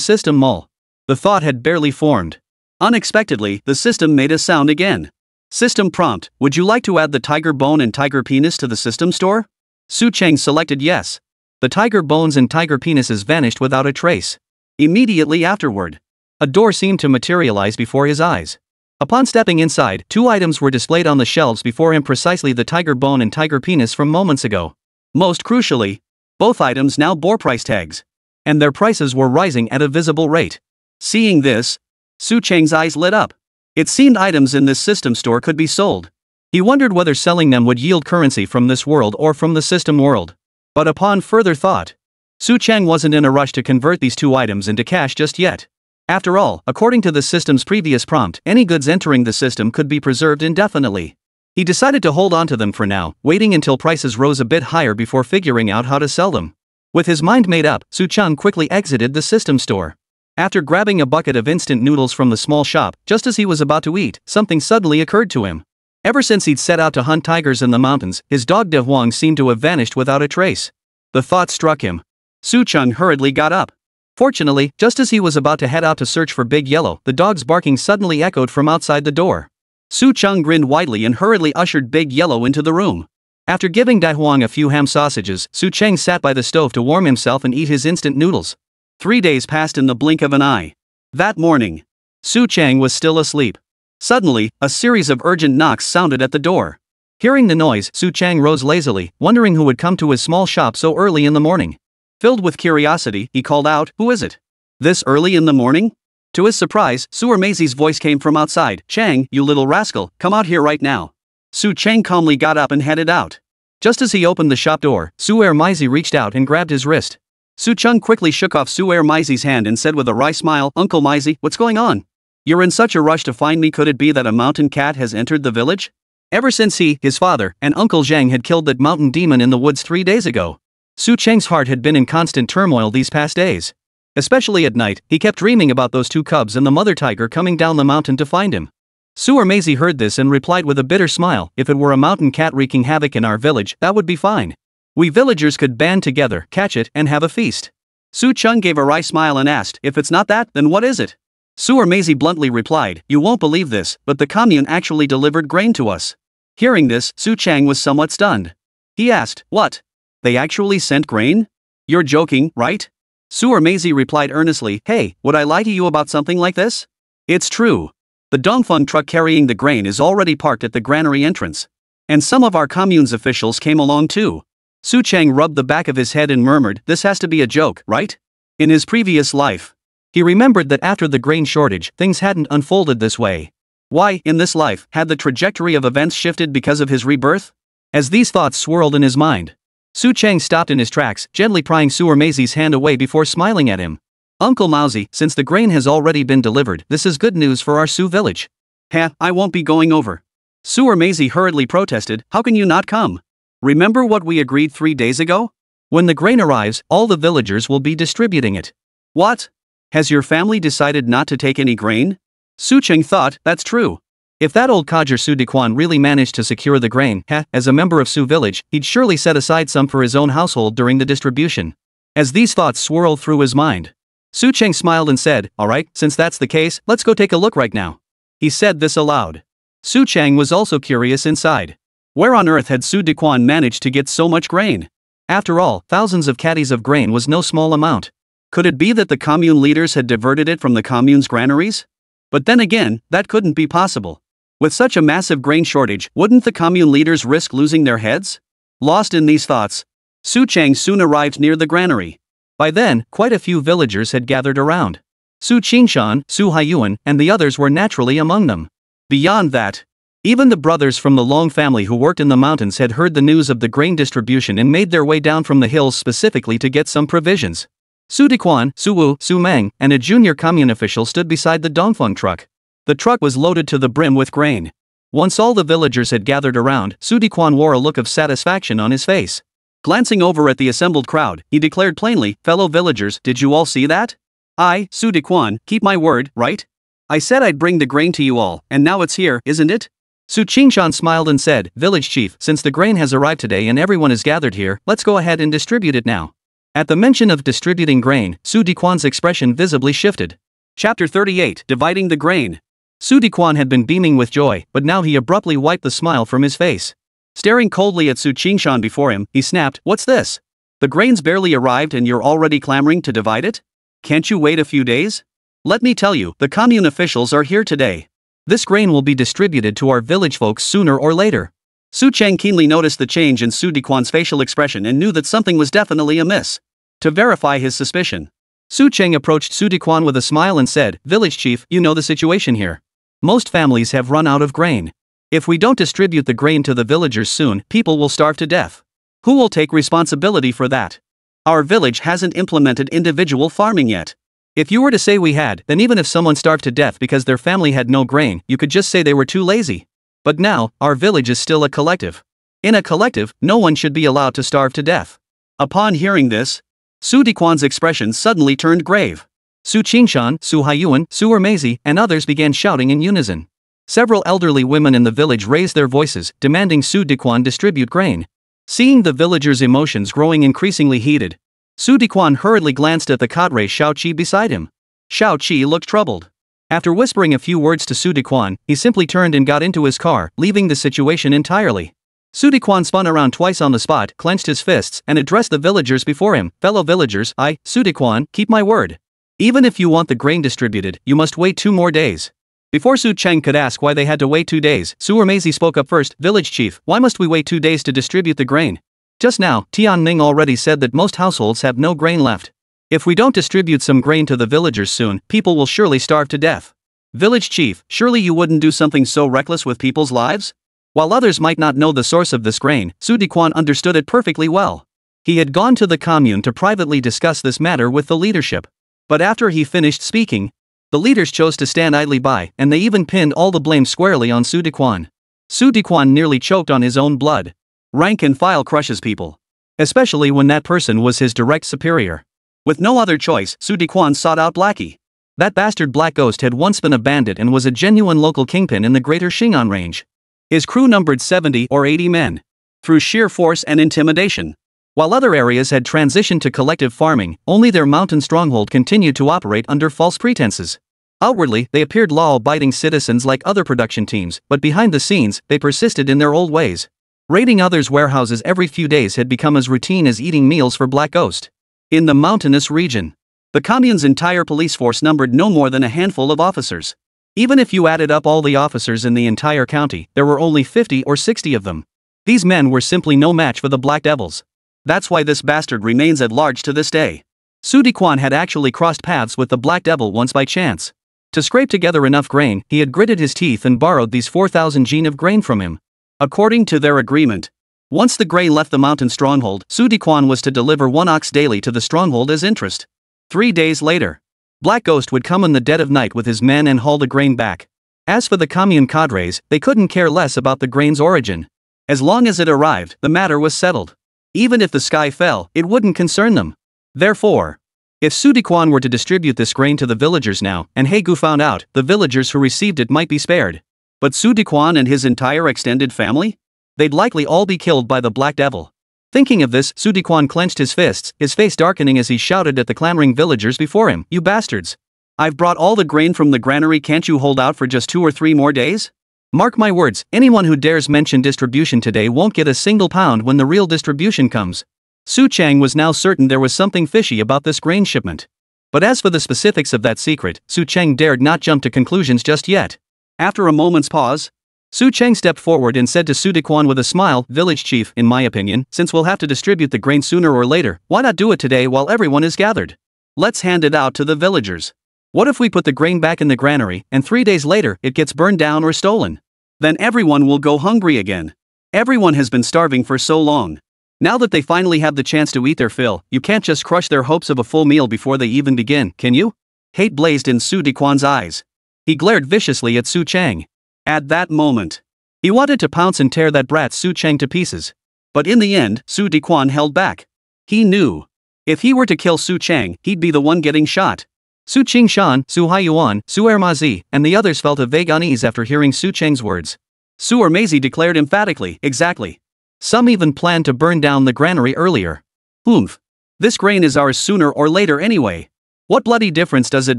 system mall? The thought had barely formed. Unexpectedly, the system made a sound again. System prompt: would you like to add the tiger bone and tiger penis to the system store? Su Cheng selected yes. The tiger bones and tiger penises vanished without a trace. Immediately afterward, a door seemed to materialize before his eyes. Upon stepping inside, 2 items were displayed on the shelves before him, precisely the tiger bone and tiger penis from moments ago. Most crucially, both items now bore price tags. And their prices were rising at a visible rate. Seeing this, Su Cheng's eyes lit up. It seemed items in this system store could be sold. He wondered whether selling them would yield currency from this world or from the system world. But upon further thought, Su Cheng wasn't in a rush to convert these 2 items into cash just yet. After all, according to the system's previous prompt, any goods entering the system could be preserved indefinitely. He decided to hold on to them for now, waiting until prices rose a bit higher before figuring out how to sell them. With his mind made up, Su Cheng quickly exited the system store. After grabbing a bucket of instant noodles from the small shop, just as he was about to eat, something suddenly occurred to him. Ever since he'd set out to hunt tigers in the mountains, his dog De Huang seemed to have vanished without a trace. The thought struck him. Su Cheng hurriedly got up. Fortunately, just as he was about to head out to search for Big Yellow, the dog's barking suddenly echoed from outside the door. Su Cheng grinned widely and hurriedly ushered Big Yellow into the room. After giving De Huang a few ham sausages, Su Cheng sat by the stove to warm himself and eat his instant noodles. 3 days passed in the blink of an eye. That morning, Su Cheng was still asleep. Suddenly, a series of urgent knocks sounded at the door. Hearing the noise, Su Cheng rose lazily, wondering who would come to his small shop so early in the morning. Filled with curiosity, he called out, "Who is it? This early in the morning?" To his surprise, Su Ermeizi's voice came from outside. "Cheng, you little rascal, come out here right now." Su Cheng calmly got up and headed out. Just as he opened the shop door, Su Ermeizi reached out and grabbed his wrist. Su Cheng quickly shook off Su Ermeizi's hand and said with a wry smile, "Uncle Meizi, what's going on? You're in such a rush to find me. Could it be that a mountain cat has entered the village?" Ever since he, his father, and Uncle Zhang had killed that mountain demon in the woods 3 days ago, Su Cheng's heart had been in constant turmoil these past days. Especially at night, he kept dreaming about those 2 cubs and the mother tiger coming down the mountain to find him. Su Ermeizi heard this and replied with a bitter smile, "If it were a mountain cat wreaking havoc in our village, that would be fine. We villagers could band together, catch it, and have a feast." Su Cheng gave a wry smile and asked, "If it's not that, then what is it?" Su Ermeizi bluntly replied, "You won't believe this, but the commune actually delivered grain to us." Hearing this, Su Cheng was somewhat stunned. He asked, "What? They actually sent grain? You're joking, right?" Su Ermeizi replied earnestly, "Hey, would I lie to you about something like this? It's true. The Dongfeng truck carrying the grain is already parked at the granary entrance. And some of our commune's officials came along too." Su Cheng rubbed the back of his head and murmured, "This has to be a joke, right?" In his previous life, he remembered that after the grain shortage, things hadn't unfolded this way. Why, in this life, had the trajectory of events shifted because of his rebirth? As these thoughts swirled in his mind, Su Cheng stopped in his tracks, gently prying Su Ermeizi's hand away before smiling at him. "Uncle Mauzi, since the grain has already been delivered, this is good news for our Su village." I won't be going over." Su Ermeizi hurriedly protested, "How can you not come? Remember what we agreed 3 days ago? When the grain arrives, all the villagers will be distributing it." "What? Has your family decided not to take any grain?" Su Cheng thought, "That's true. If that old codger Su Dequan really managed to secure the grain, as a member of Su village, he'd surely set aside some for his own household during the distribution." As these thoughts swirled through his mind, Su Cheng smiled and said, "Alright, since that's the case, let's go take a look right now." He said this aloud. Su Cheng was also curious inside. Where on earth had Su Dequan managed to get so much grain? After all, thousands of caddies of grain was no small amount. Could it be that the commune leaders had diverted it from the commune's granaries? But then again, that couldn't be possible. With such a massive grain shortage, wouldn't the commune leaders risk losing their heads? Lost in these thoughts, Su Cheng soon arrived near the granary. By then, quite a few villagers had gathered around. Su Qingshan, Su Haiyuan, and the others were naturally among them. Beyond that, even the brothers from the Long family who worked in the mountains had heard the news of the grain distribution and made their way down from the hills specifically to get some provisions. Su Dequan, Su Wu, Su Meng, and a junior commune official stood beside the Dongfeng truck. The truck was loaded to the brim with grain. Once all the villagers had gathered around, Su Dequan wore a look of satisfaction on his face. Glancing over at the assembled crowd, he declared plainly, "Fellow villagers, did you all see that? I, Su Dequan, keep my word, right? I said I'd bring the grain to you all, and now it's here, isn't it? Su Qingshan smiled and said, "Village chief, since the grain has arrived today and everyone is gathered here, let's go ahead and distribute it now." At the mention of distributing grain, Su Diquan's expression visibly shifted. Chapter 38, Dividing the Grain. Su Diquan had been beaming with joy, but now he abruptly wiped the smile from his face. Staring coldly at Su Qingshan before him, he snapped, "What's this? The grain's barely arrived and you're already clamoring to divide it? Can't you wait a few days? Let me tell you, the commune officials are here today. This grain will be distributed to our village folks sooner or later." Su Cheng keenly noticed the change in Su Diquan's facial expression and knew that something was definitely amiss. To verify his suspicion, Su Cheng approached Su Diquan with a smile and said, "Village chief, you know the situation here. Most families have run out of grain. If we don't distribute the grain to the villagers soon, people will starve to death. Who will take responsibility for that? Our village hasn't implemented individual farming yet. If you were to say we had, then even if someone starved to death because their family had no grain, you could just say they were too lazy. But now, our village is still a collective. In a collective, no one should be allowed to starve to death." Upon hearing this, Su Diquan's expression suddenly turned grave. Su Qingshan, Su Haiyuan, Su Ermeizi, and others began shouting in unison. Several elderly women in the village raised their voices, demanding Su Diquan distribute grain. Seeing the villagers' emotions growing increasingly heated, Su Diquan hurriedly glanced at the cadre Xiao Qi beside him. Xiao Qi looked troubled. After whispering a few words to Su Diquan, he simply turned and got into his car, leaving the situation entirely. Su Diquan spun around twice on the spot, clenched his fists, and addressed the villagers before him. "Fellow villagers, I, Su Diquan, keep my word. Even if you want the grain distributed, you must wait 2 more days." Before Su Cheng could ask why they had to wait 2 days, Su Ermeizi spoke up first. "Village chief, why must we wait 2 days to distribute the grain? Just now, Tian Ning already said that most households have no grain left. If we don't distribute some grain to the villagers soon, people will surely starve to death. Village chief, surely you wouldn't do something so reckless with people's lives?" While others might not know the source of this grain, Su Diquan understood it perfectly well. He had gone to the commune to privately discuss this matter with the leadership. But after he finished speaking, the leaders chose to stand idly by, and they even pinned all the blame squarely on Su Diquan. Su Diquan nearly choked on his own blood. Rank and file crushes people, especially when that person was his direct superior. With no other choice, Su Diquan sought out Blackie. That bastard Black Ghost had once been a bandit and was a genuine local kingpin in the greater Xing'an range. His crew numbered 70 or 80 men. Through sheer force and intimidation. While other areas had transitioned to collective farming, only their mountain stronghold continued to operate under false pretenses. Outwardly, they appeared law-abiding citizens like other production teams, but behind the scenes, they persisted in their old ways. Raiding others' warehouses every few days had become as routine as eating meals for Black Ghost. In the mountainous region, the commune's entire police force numbered no more than a handful of officers. Even if you added up all the officers in the entire county, there were only 50 or 60 of them. These men were simply no match for the Black Devils. That's why this bastard remains at large to this day. Su Diquan had actually crossed paths with the Black Devil once by chance. To scrape together enough grain, he had gritted his teeth and borrowed these 4,000 jin of grain from him. According to their agreement, once the grain left the mountain stronghold, Su Diquan was to deliver 1 ox daily to the stronghold as interest. 3 days later, Black Ghost would come in the dead of night with his men and haul the grain back. As for the commune cadres, they couldn't care less about the grain's origin. As long as it arrived, the matter was settled. Even if the sky fell, it wouldn't concern them. Therefore, if Su Diquan were to distribute this grain to the villagers now, and Hegu found out, the villagers who received it might be spared. But Su Diquan and his entire extended family? They'd likely all be killed by the Black Devil. Thinking of this, Su Diquan clenched his fists, his face darkening as he shouted at the clamoring villagers before him, "You bastards! I've brought all the grain from the granary, can't you hold out for just 2 or 3 more days? Mark my words, anyone who dares mention distribution today won't get a single pound when the real distribution comes." Su Chang was now certain there was something fishy about this grain shipment. But as for the specifics of that secret, Su Chang dared not jump to conclusions just yet. After a moment's pause, Su Chang stepped forward and said to Su Diquan with a smile, "Village chief, in my opinion, since we'll have to distribute the grain sooner or later, why not do it today while everyone is gathered? Let's hand it out to the villagers. What if we put the grain back in the granary, and 3 days later, it gets burned down or stolen? Then everyone will go hungry again. Everyone has been starving for so long. Now that they finally have the chance to eat their fill, you can't just crush their hopes of a full meal before they even begin, can you?" Hate blazed in Su Diquan's eyes. He glared viciously at Su Chang. At that moment, he wanted to pounce and tear that brat Su Chang to pieces. But in the end, Su Diquan held back. He knew, if he were to kill Su Chang, he'd be the one getting shot. Su Qingshan, Su Haiyuan, Su Ermeizi, and the others felt a vague unease after hearing Su Chang's words. Su or Maisie declared emphatically. Exactly. Some even planned to burn down the granary earlier. Oomph. This grain is ours sooner or later anyway. What bloody difference does it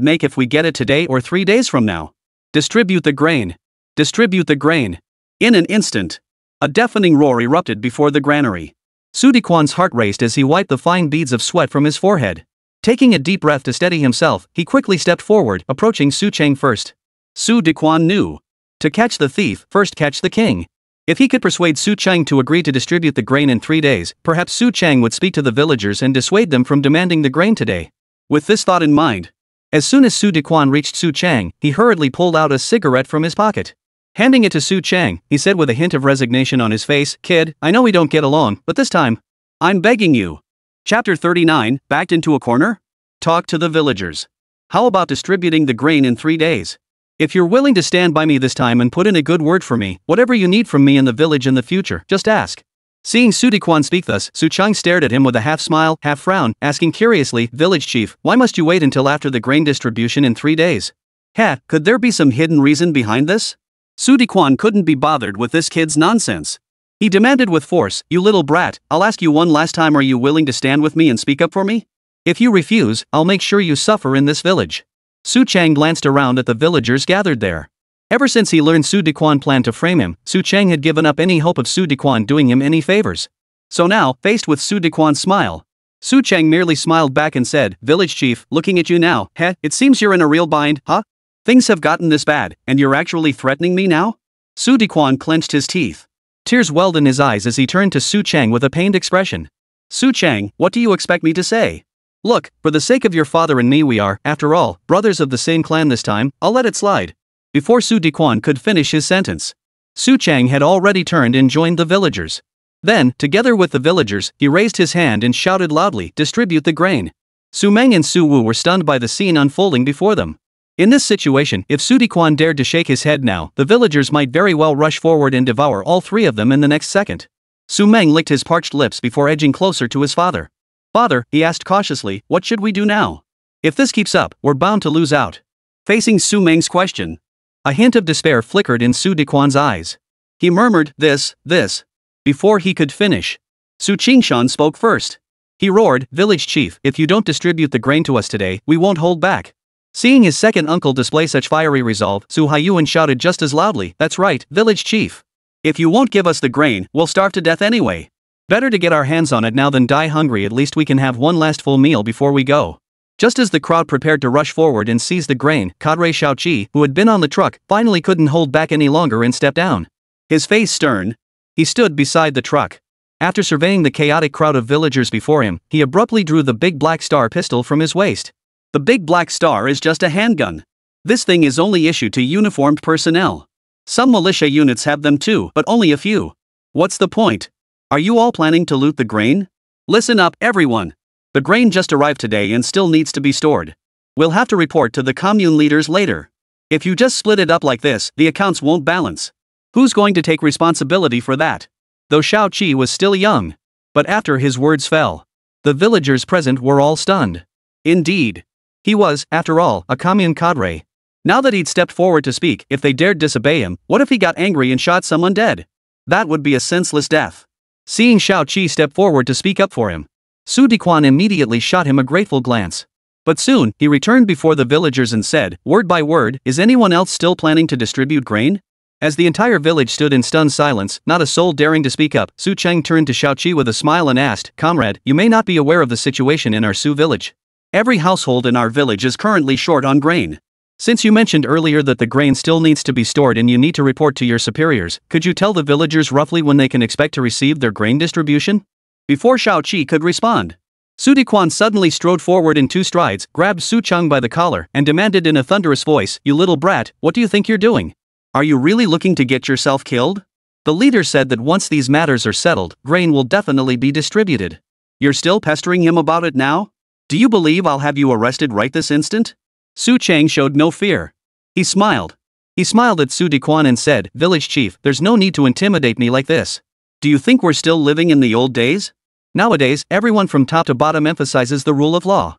make if we get it today or 3 days from now? Distribute the grain. Distribute the grain. In an instant, a deafening roar erupted before the granary. Su Dequan's heart raced as he wiped the fine beads of sweat from his forehead. Taking a deep breath to steady himself, he quickly stepped forward, approaching Su Chang first. Su Dequan knew. To catch the thief, first catch the king. If he could persuade Su Chang to agree to distribute the grain in 3 days, perhaps Su Chang would speak to the villagers and dissuade them from demanding the grain today. With this thought in mind, as soon as Su Dequan reached Su Chang, he hurriedly pulled out a cigarette from his pocket. Handing it to Su Chang, he said with a hint of resignation on his face, "Kid, I know we don't get along, but this time, I'm begging you." Chapter 39, Backed into a Corner? Talk to the villagers. How about distributing the grain in 3 days? If you're willing to stand by me this time and put in a good word for me, whatever you need from me in the village in the future, just ask. Seeing Su Dequan speak thus, Su Chang stared at him with a half smile, half frown, asking curiously, "Village chief, why must you wait until after the grain distribution in 3 days? Could there be some hidden reason behind this?" Su Dequan couldn't be bothered with this kid's nonsense. He demanded with force, "You little brat, I'll ask you one last time, are you willing to stand with me and speak up for me? If you refuse, I'll make sure you suffer in this village." Su Chang glanced around at the villagers gathered there. Ever since he learned Su Dequan planned to frame him, Su Chang had given up any hope of Su Dequan doing him any favors. So now, faced with Su Dequan's smile, Su Chang merely smiled back and said, "Village chief, looking at you now, it seems you're in a real bind, huh? Things have gotten this bad, and you're actually threatening me now?" Su Dequan clenched his teeth. Tears welled in his eyes as he turned to Su Chang with a pained expression. "Su Chang, what do you expect me to say? Look, for the sake of your father and me, we are, after all, brothers of the same clan this time, I'll let it slide." Before Su Dequan could finish his sentence, Su Chang had already turned and joined the villagers. Then, together with the villagers, he raised his hand and shouted loudly, "Distribute the grain." Su Meng and Su Wu were stunned by the scene unfolding before them. In this situation, if Su Dequan dared to shake his head now, the villagers might very well rush forward and devour all 3 of them in the next second. Su Meng licked his parched lips before edging closer to his father. "Father," he asked cautiously, "what should we do now? If this keeps up, we're bound to lose out." Facing Su Meng's question, a hint of despair flickered in Su Dequan's eyes. He murmured, this. Before he could finish, Su Qingshan spoke first. He roared, "Village chief, if you don't distribute the grain to us today, we won't hold back." Seeing his second uncle display such fiery resolve, Su Haiyuan shouted just as loudly, "That's right, village chief. If you won't give us the grain, we'll starve to death anyway. Better to get our hands on it now than die hungry, at least we can have one last full meal before we go." Just as the crowd prepared to rush forward and seize the grain, Cadre Shaoqi, who had been on the truck, finally couldn't hold back any longer and stepped down. His face stern, he stood beside the truck. After surveying the chaotic crowd of villagers before him, he abruptly drew the big black star pistol from his waist. The big black star is just a handgun. This thing is only issued to uniformed personnel. Some militia units have them too, but only a few. What's the point? Are you all planning to loot the grain? Listen up, everyone. The grain just arrived today and still needs to be stored. We'll have to report to the commune leaders later. If you just split it up like this, the accounts won't balance. Who's going to take responsibility for that? Though Shao Qi was still young. But after his words fell, the villagers present were all stunned. Indeed. He was, after all, a commune cadre. Now that he'd stepped forward to speak, if they dared disobey him, what if he got angry and shot someone dead? That would be a senseless death. Seeing Shao Qi step forward to speak up for him, Su Dequan immediately shot him a grateful glance. But soon, he returned before the villagers and said, word by word, "Is anyone else still planning to distribute grain?" As the entire village stood in stunned silence, not a soul daring to speak up, Su Cheng turned to Shao Qi with a smile and asked, "Comrade, you may not be aware of the situation in our Su village. Every household in our village is currently short on grain. Since you mentioned earlier that the grain still needs to be stored and you need to report to your superiors, could you tell the villagers roughly when they can expect to receive their grain distribution?" Before Shao Qi could respond, Su Dequan suddenly strode forward in 2 strides, grabbed Su Cheng by the collar, and demanded in a thunderous voice, "You little brat, what do you think you're doing? Are you really looking to get yourself killed? The leader said that once these matters are settled, grain will definitely be distributed. You're still pestering him about it now? Do you believe I'll have you arrested right this instant?" Su Cheng showed no fear. He smiled. He smiled at Su Dequan and said, "Village chief, there's no need to intimidate me like this. Do you think we're still living in the old days? Nowadays, everyone from top to bottom emphasizes the rule of law.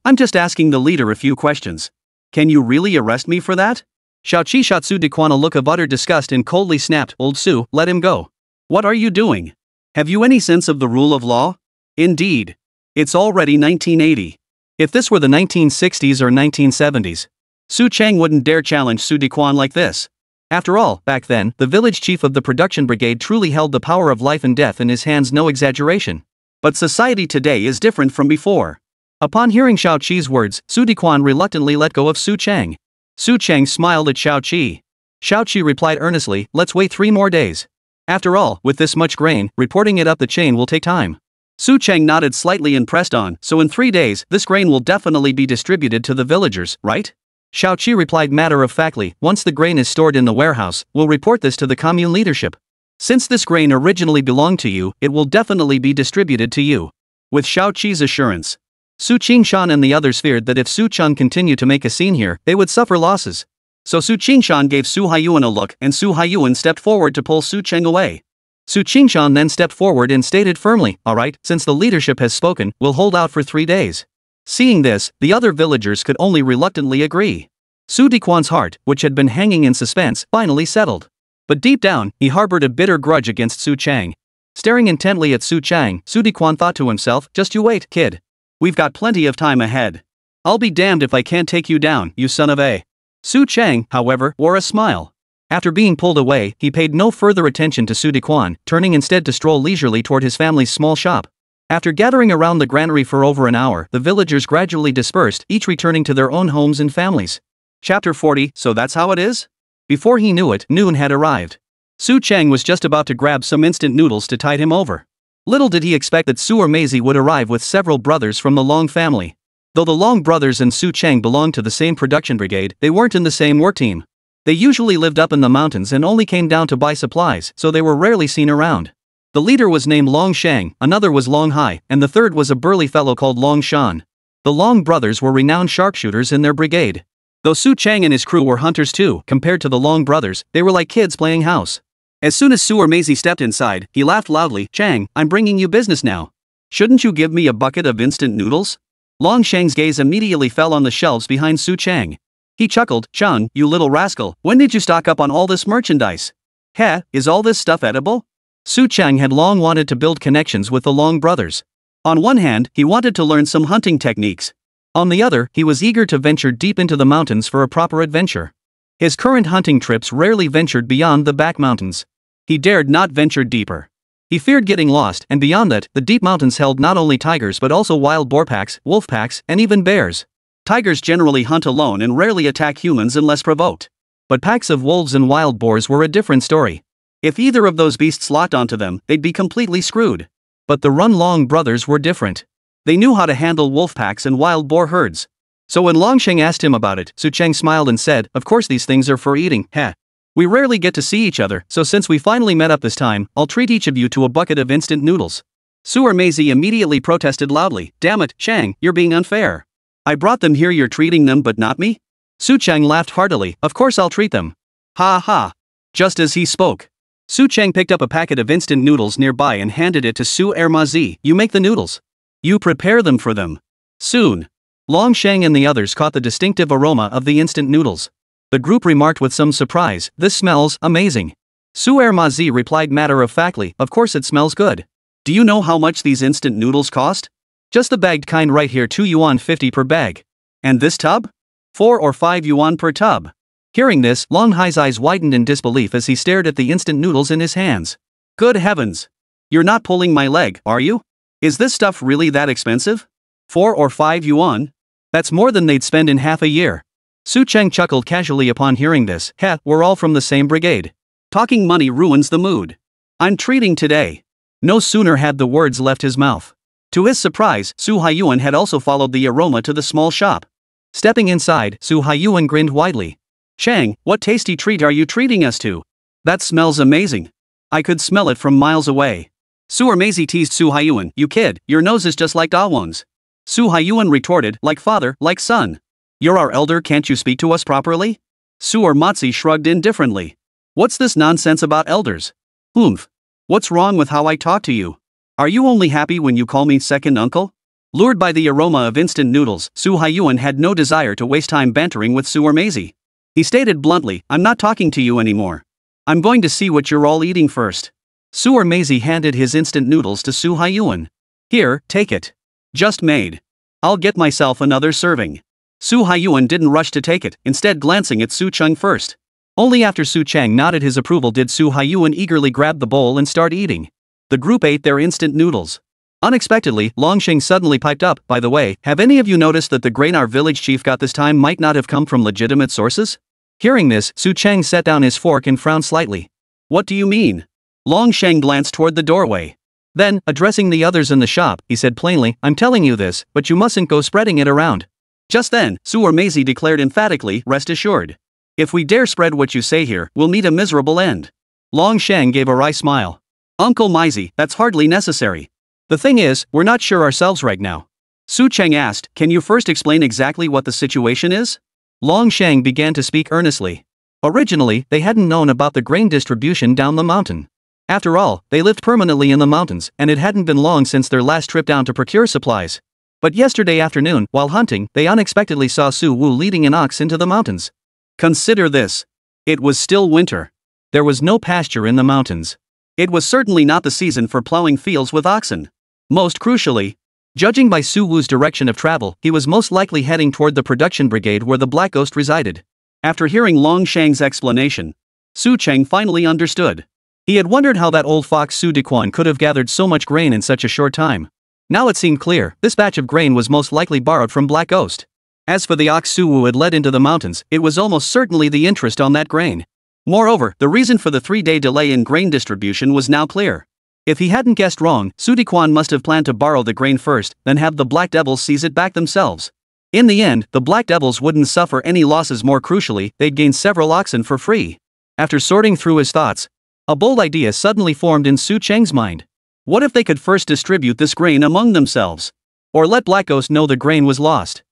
I'm just asking the leader a few questions. Can you really arrest me for that?" Xiaoqi shot Su Dequan a look of utter disgust and coldly snapped, "Old Su, let him go. What are you doing? Have you any sense of the rule of law? Indeed. It's already 1980. If this were the 1960s or 1970s, Su Chang wouldn't dare challenge Su Dequan like this. After all, back then, the village chief of the production brigade truly held the power of life and death in his hands, no exaggeration. But society today is different from before. Upon hearing Xiaoqi's words, Su Dequan reluctantly let go of Su Chang. Su Chang smiled at Xiaoqi. Xiaoqi replied earnestly, "Let's wait 3 more days. After all, with this much grain, reporting it up the chain will take time." Su Chang nodded slightly and pressed on, "So in 3 days, this grain will definitely be distributed to the villagers, right?" Xiaoqi replied matter-of-factly, "Once the grain is stored in the warehouse, we'll report this to the commune leadership. Since this grain originally belonged to you, it will definitely be distributed to you." With Xiaoqi's assurance, Su Qingshan and the others feared that if Su Chun continued to make a scene here, they would suffer losses. So Su Qingshan gave Su Haiyuan a look, and Su Haiyuan stepped forward to pull Su Cheng away. Su Qingshan then stepped forward and stated firmly, "Alright, since the leadership has spoken, we'll hold out for 3 days." Seeing this, the other villagers could only reluctantly agree. Su Dequan's heart, which had been hanging in suspense, finally settled. But deep down, he harbored a bitter grudge against Su Chang. Staring intently at Su Chang, Su Dequan thought to himself, "Just you wait, kid. We've got plenty of time ahead. I'll be damned if I can't take you down, you son of a." Su Chang, however, wore a smile. After being pulled away, he paid no further attention to Su Dequan, turning instead to stroll leisurely toward his family's small shop. After gathering around the granary for over an hour, the villagers gradually dispersed, each returning to their own homes and families. Chapter 40, So that's how it is? Before he knew it, noon had arrived. Su Chang was just about to grab some instant noodles to tide him over. Little did he expect that Su Ermezi would arrive with several brothers from the Long family. Though the Long brothers and Su Chang belonged to the same production brigade, they weren't in the same work team. They usually lived up in the mountains and only came down to buy supplies, so they were rarely seen around. The leader was named Long Shang, another was Long Hai, and the third was a burly fellow called Long Shan. The Long brothers were renowned sharpshooters in their brigade. Though Su Chang and his crew were hunters too, compared to the Long brothers, they were like kids playing house. As soon as Su Ermezi stepped inside, he laughed loudly, "Chang, I'm bringing you business now. Shouldn't you give me a bucket of instant noodles?" Long Shang's gaze immediately fell on the shelves behind Su Chang. He chuckled, "Chang, you little rascal, when did you stock up on all this merchandise? Heh, is all this stuff edible?" Su Chang had long wanted to build connections with the Long brothers. On one hand, he wanted to learn some hunting techniques. On the other, he was eager to venture deep into the mountains for a proper adventure. His current hunting trips rarely ventured beyond the back mountains. He dared not venture deeper. He feared getting lost, and beyond that, the deep mountains held not only tigers but also wild boar packs, wolf packs, and even bears. Tigers generally hunt alone and rarely attack humans unless provoked. But packs of wolves and wild boars were a different story. If either of those beasts locked onto them, they'd be completely screwed. But the Run Long brothers were different. They knew how to handle wolf packs and wild boar herds. So when Longsheng asked him about it, Su Chang smiled and said, "Of course these things are for eating, heh. We rarely get to see each other, so since we finally met up this time, I'll treat each of you to a bucket of instant noodles." Su Ermezi immediately protested loudly, "Damn it, Chang, you're being unfair. I brought them here, you're treating them but not me?" Su Chang laughed heartily, "Of course I'll treat them. Ha ha." Just as he spoke, Su Chang picked up a packet of instant noodles nearby and handed it to Su Ermezi. "You make the noodles. You prepare them for them." Soon, Long Sheng and the others caught the distinctive aroma of the instant noodles. The group remarked with some surprise, "This smells amazing." Su Ermezi replied matter-of-factly, "Of course it smells good. Do you know how much these instant noodles cost? Just the bagged kind right here, 2 yuan 50 per bag. And this tub? 4 or 5 yuan per tub." Hearing this, Long Hai's eyes widened in disbelief as he stared at the instant noodles in his hands. "Good heavens! You're not pulling my leg, are you? Is this stuff really that expensive? 4 or 5 yuan? That's more than they'd spend in half a year." Su Cheng chuckled casually upon hearing this. "Heh, we're all from the same brigade. Talking money ruins the mood. I'm treating today." No sooner had the words left his mouth. To his surprise, Su Haiyuan had also followed the aroma to the small shop. Stepping inside, Su Haiyuan grinned widely. "Chang, what tasty treat are you treating us to? That smells amazing. I could smell it from miles away." Su Ermezi teased Su Haiyuan, "You kid, your nose is just like Dawon's." Su Haiyuan retorted, "Like father, like son. You're our elder, can't you speak to us properly?" Su Ermezi shrugged indifferently. "What's this nonsense about elders? Oomph. What's wrong with how I talk to you? Are you only happy when you call me second uncle?" Lured by the aroma of instant noodles, Su Haiyuan had no desire to waste time bantering with Su Ermezi. He stated bluntly, I'm not talking to you anymore. I'm going to see what you're all eating first. Su Maisie handed his instant noodles to Su Hyun. Here, take it. Just made. I'll get myself another serving. Su Hyun didn't rush to take it, instead glancing at Su Chang first. Only after Su Chang nodded his approval did Su Hyun eagerly grab the bowl and start eating. The group ate their instant noodles. Unexpectedly, Longsheng suddenly piped up, by the way, have any of you noticed that the grain our village chief got this time might not have come from legitimate sources? Hearing this, Su Chang set down his fork and frowned slightly. What do you mean? Longsheng glanced toward the doorway. Then, addressing the others in the shop, he said plainly, I'm telling you this, but you mustn't go spreading it around. Just then, Su Maisie declared emphatically, rest assured. If we dare spread what you say here, we'll meet a miserable end. Longsheng gave a wry smile. Uncle Maisie, that's hardly necessary. The thing is, we're not sure ourselves right now. Su Chang asked, can you first explain exactly what the situation is? Longsheng began to speak earnestly. Originally, they hadn't known about the grain distribution down the mountain. After all, they lived permanently in the mountains, and it hadn't been long since their last trip down to procure supplies. But yesterday afternoon, while hunting, they unexpectedly saw Su Wu leading an ox into the mountains. Consider this. It was still winter. There was no pasture in the mountains. It was certainly not the season for plowing fields with oxen. Most crucially, judging by Su Wu's direction of travel, he was most likely heading toward the production brigade where the Black Ghost resided. After hearing Longsheng's explanation, Su Chang finally understood. He had wondered how that old fox Su Dequan could have gathered so much grain in such a short time. Now it seemed clear, this batch of grain was most likely borrowed from Black Ghost. As for the ox Su Wu had led into the mountains, it was almost certainly the interest on that grain. Moreover, the reason for the 3-day delay in grain distribution was now clear. If he hadn't guessed wrong, Su Dequan must have planned to borrow the grain first, then have the Black Devils seize it back themselves. In the end, the Black Devils wouldn't suffer any losses. More crucially, they'd gain several oxen for free. After sorting through his thoughts, a bold idea suddenly formed in Su Chang's mind. What if they could first distribute this grain among themselves? Or let Black Ghost know the grain was lost?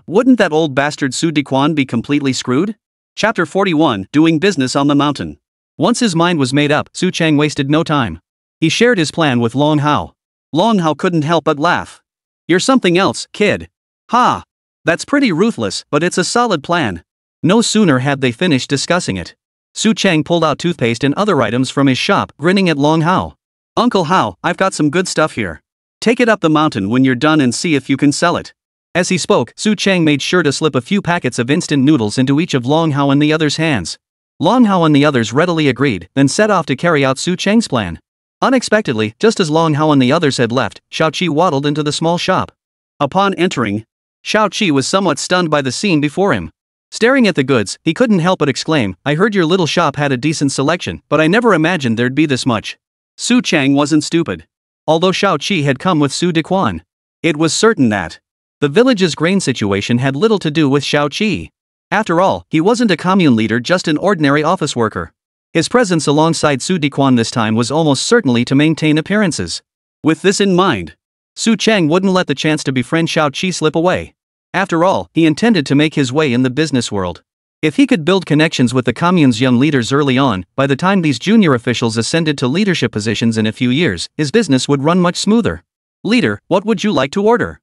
Wouldn't that old bastard Su Dequan be completely screwed? Chapter 41, Doing Business on the Mountain. Once his mind was made up, Su Chang wasted no time. He shared his plan with Long Hao. Long Hao couldn't help but laugh. You're something else, kid. Ha! That's pretty ruthless, but it's a solid plan. No sooner had they finished discussing it. Su Chang pulled out toothpaste and other items from his shop, grinning at Long Hao. Uncle Hao, I've got some good stuff here. Take it up the mountain when you're done and see if you can sell it. As he spoke, Su Chang made sure to slip a few packets of instant noodles into each of Long Hao and the others' hands. Long Hao and the others readily agreed, then set off to carry out Su Chang's plan. Unexpectedly, just as Long Hao and the others had left, Xiao-Qi waddled into the small shop. Upon entering, Xiao-Qi was somewhat stunned by the scene before him. Staring at the goods, he couldn't help but exclaim, I heard your little shop had a decent selection, but I never imagined there'd be this much. Su Chang wasn't stupid. Although Xiao-Qi had come with Su Dequan, it was certain that the village's grain situation had little to do with Xiao-Qi. After all, he wasn't a commune leader, just an ordinary office worker. His presence alongside Su Dequan this time was almost certainly to maintain appearances. With this in mind, Su Chang wouldn't let the chance to befriend Xiao-Qi slip away. After all, he intended to make his way in the business world. If he could build connections with the commune's young leaders early on, by the time these junior officials ascended to leadership positions in a few years, his business would run much smoother. Leader, what would you like to order?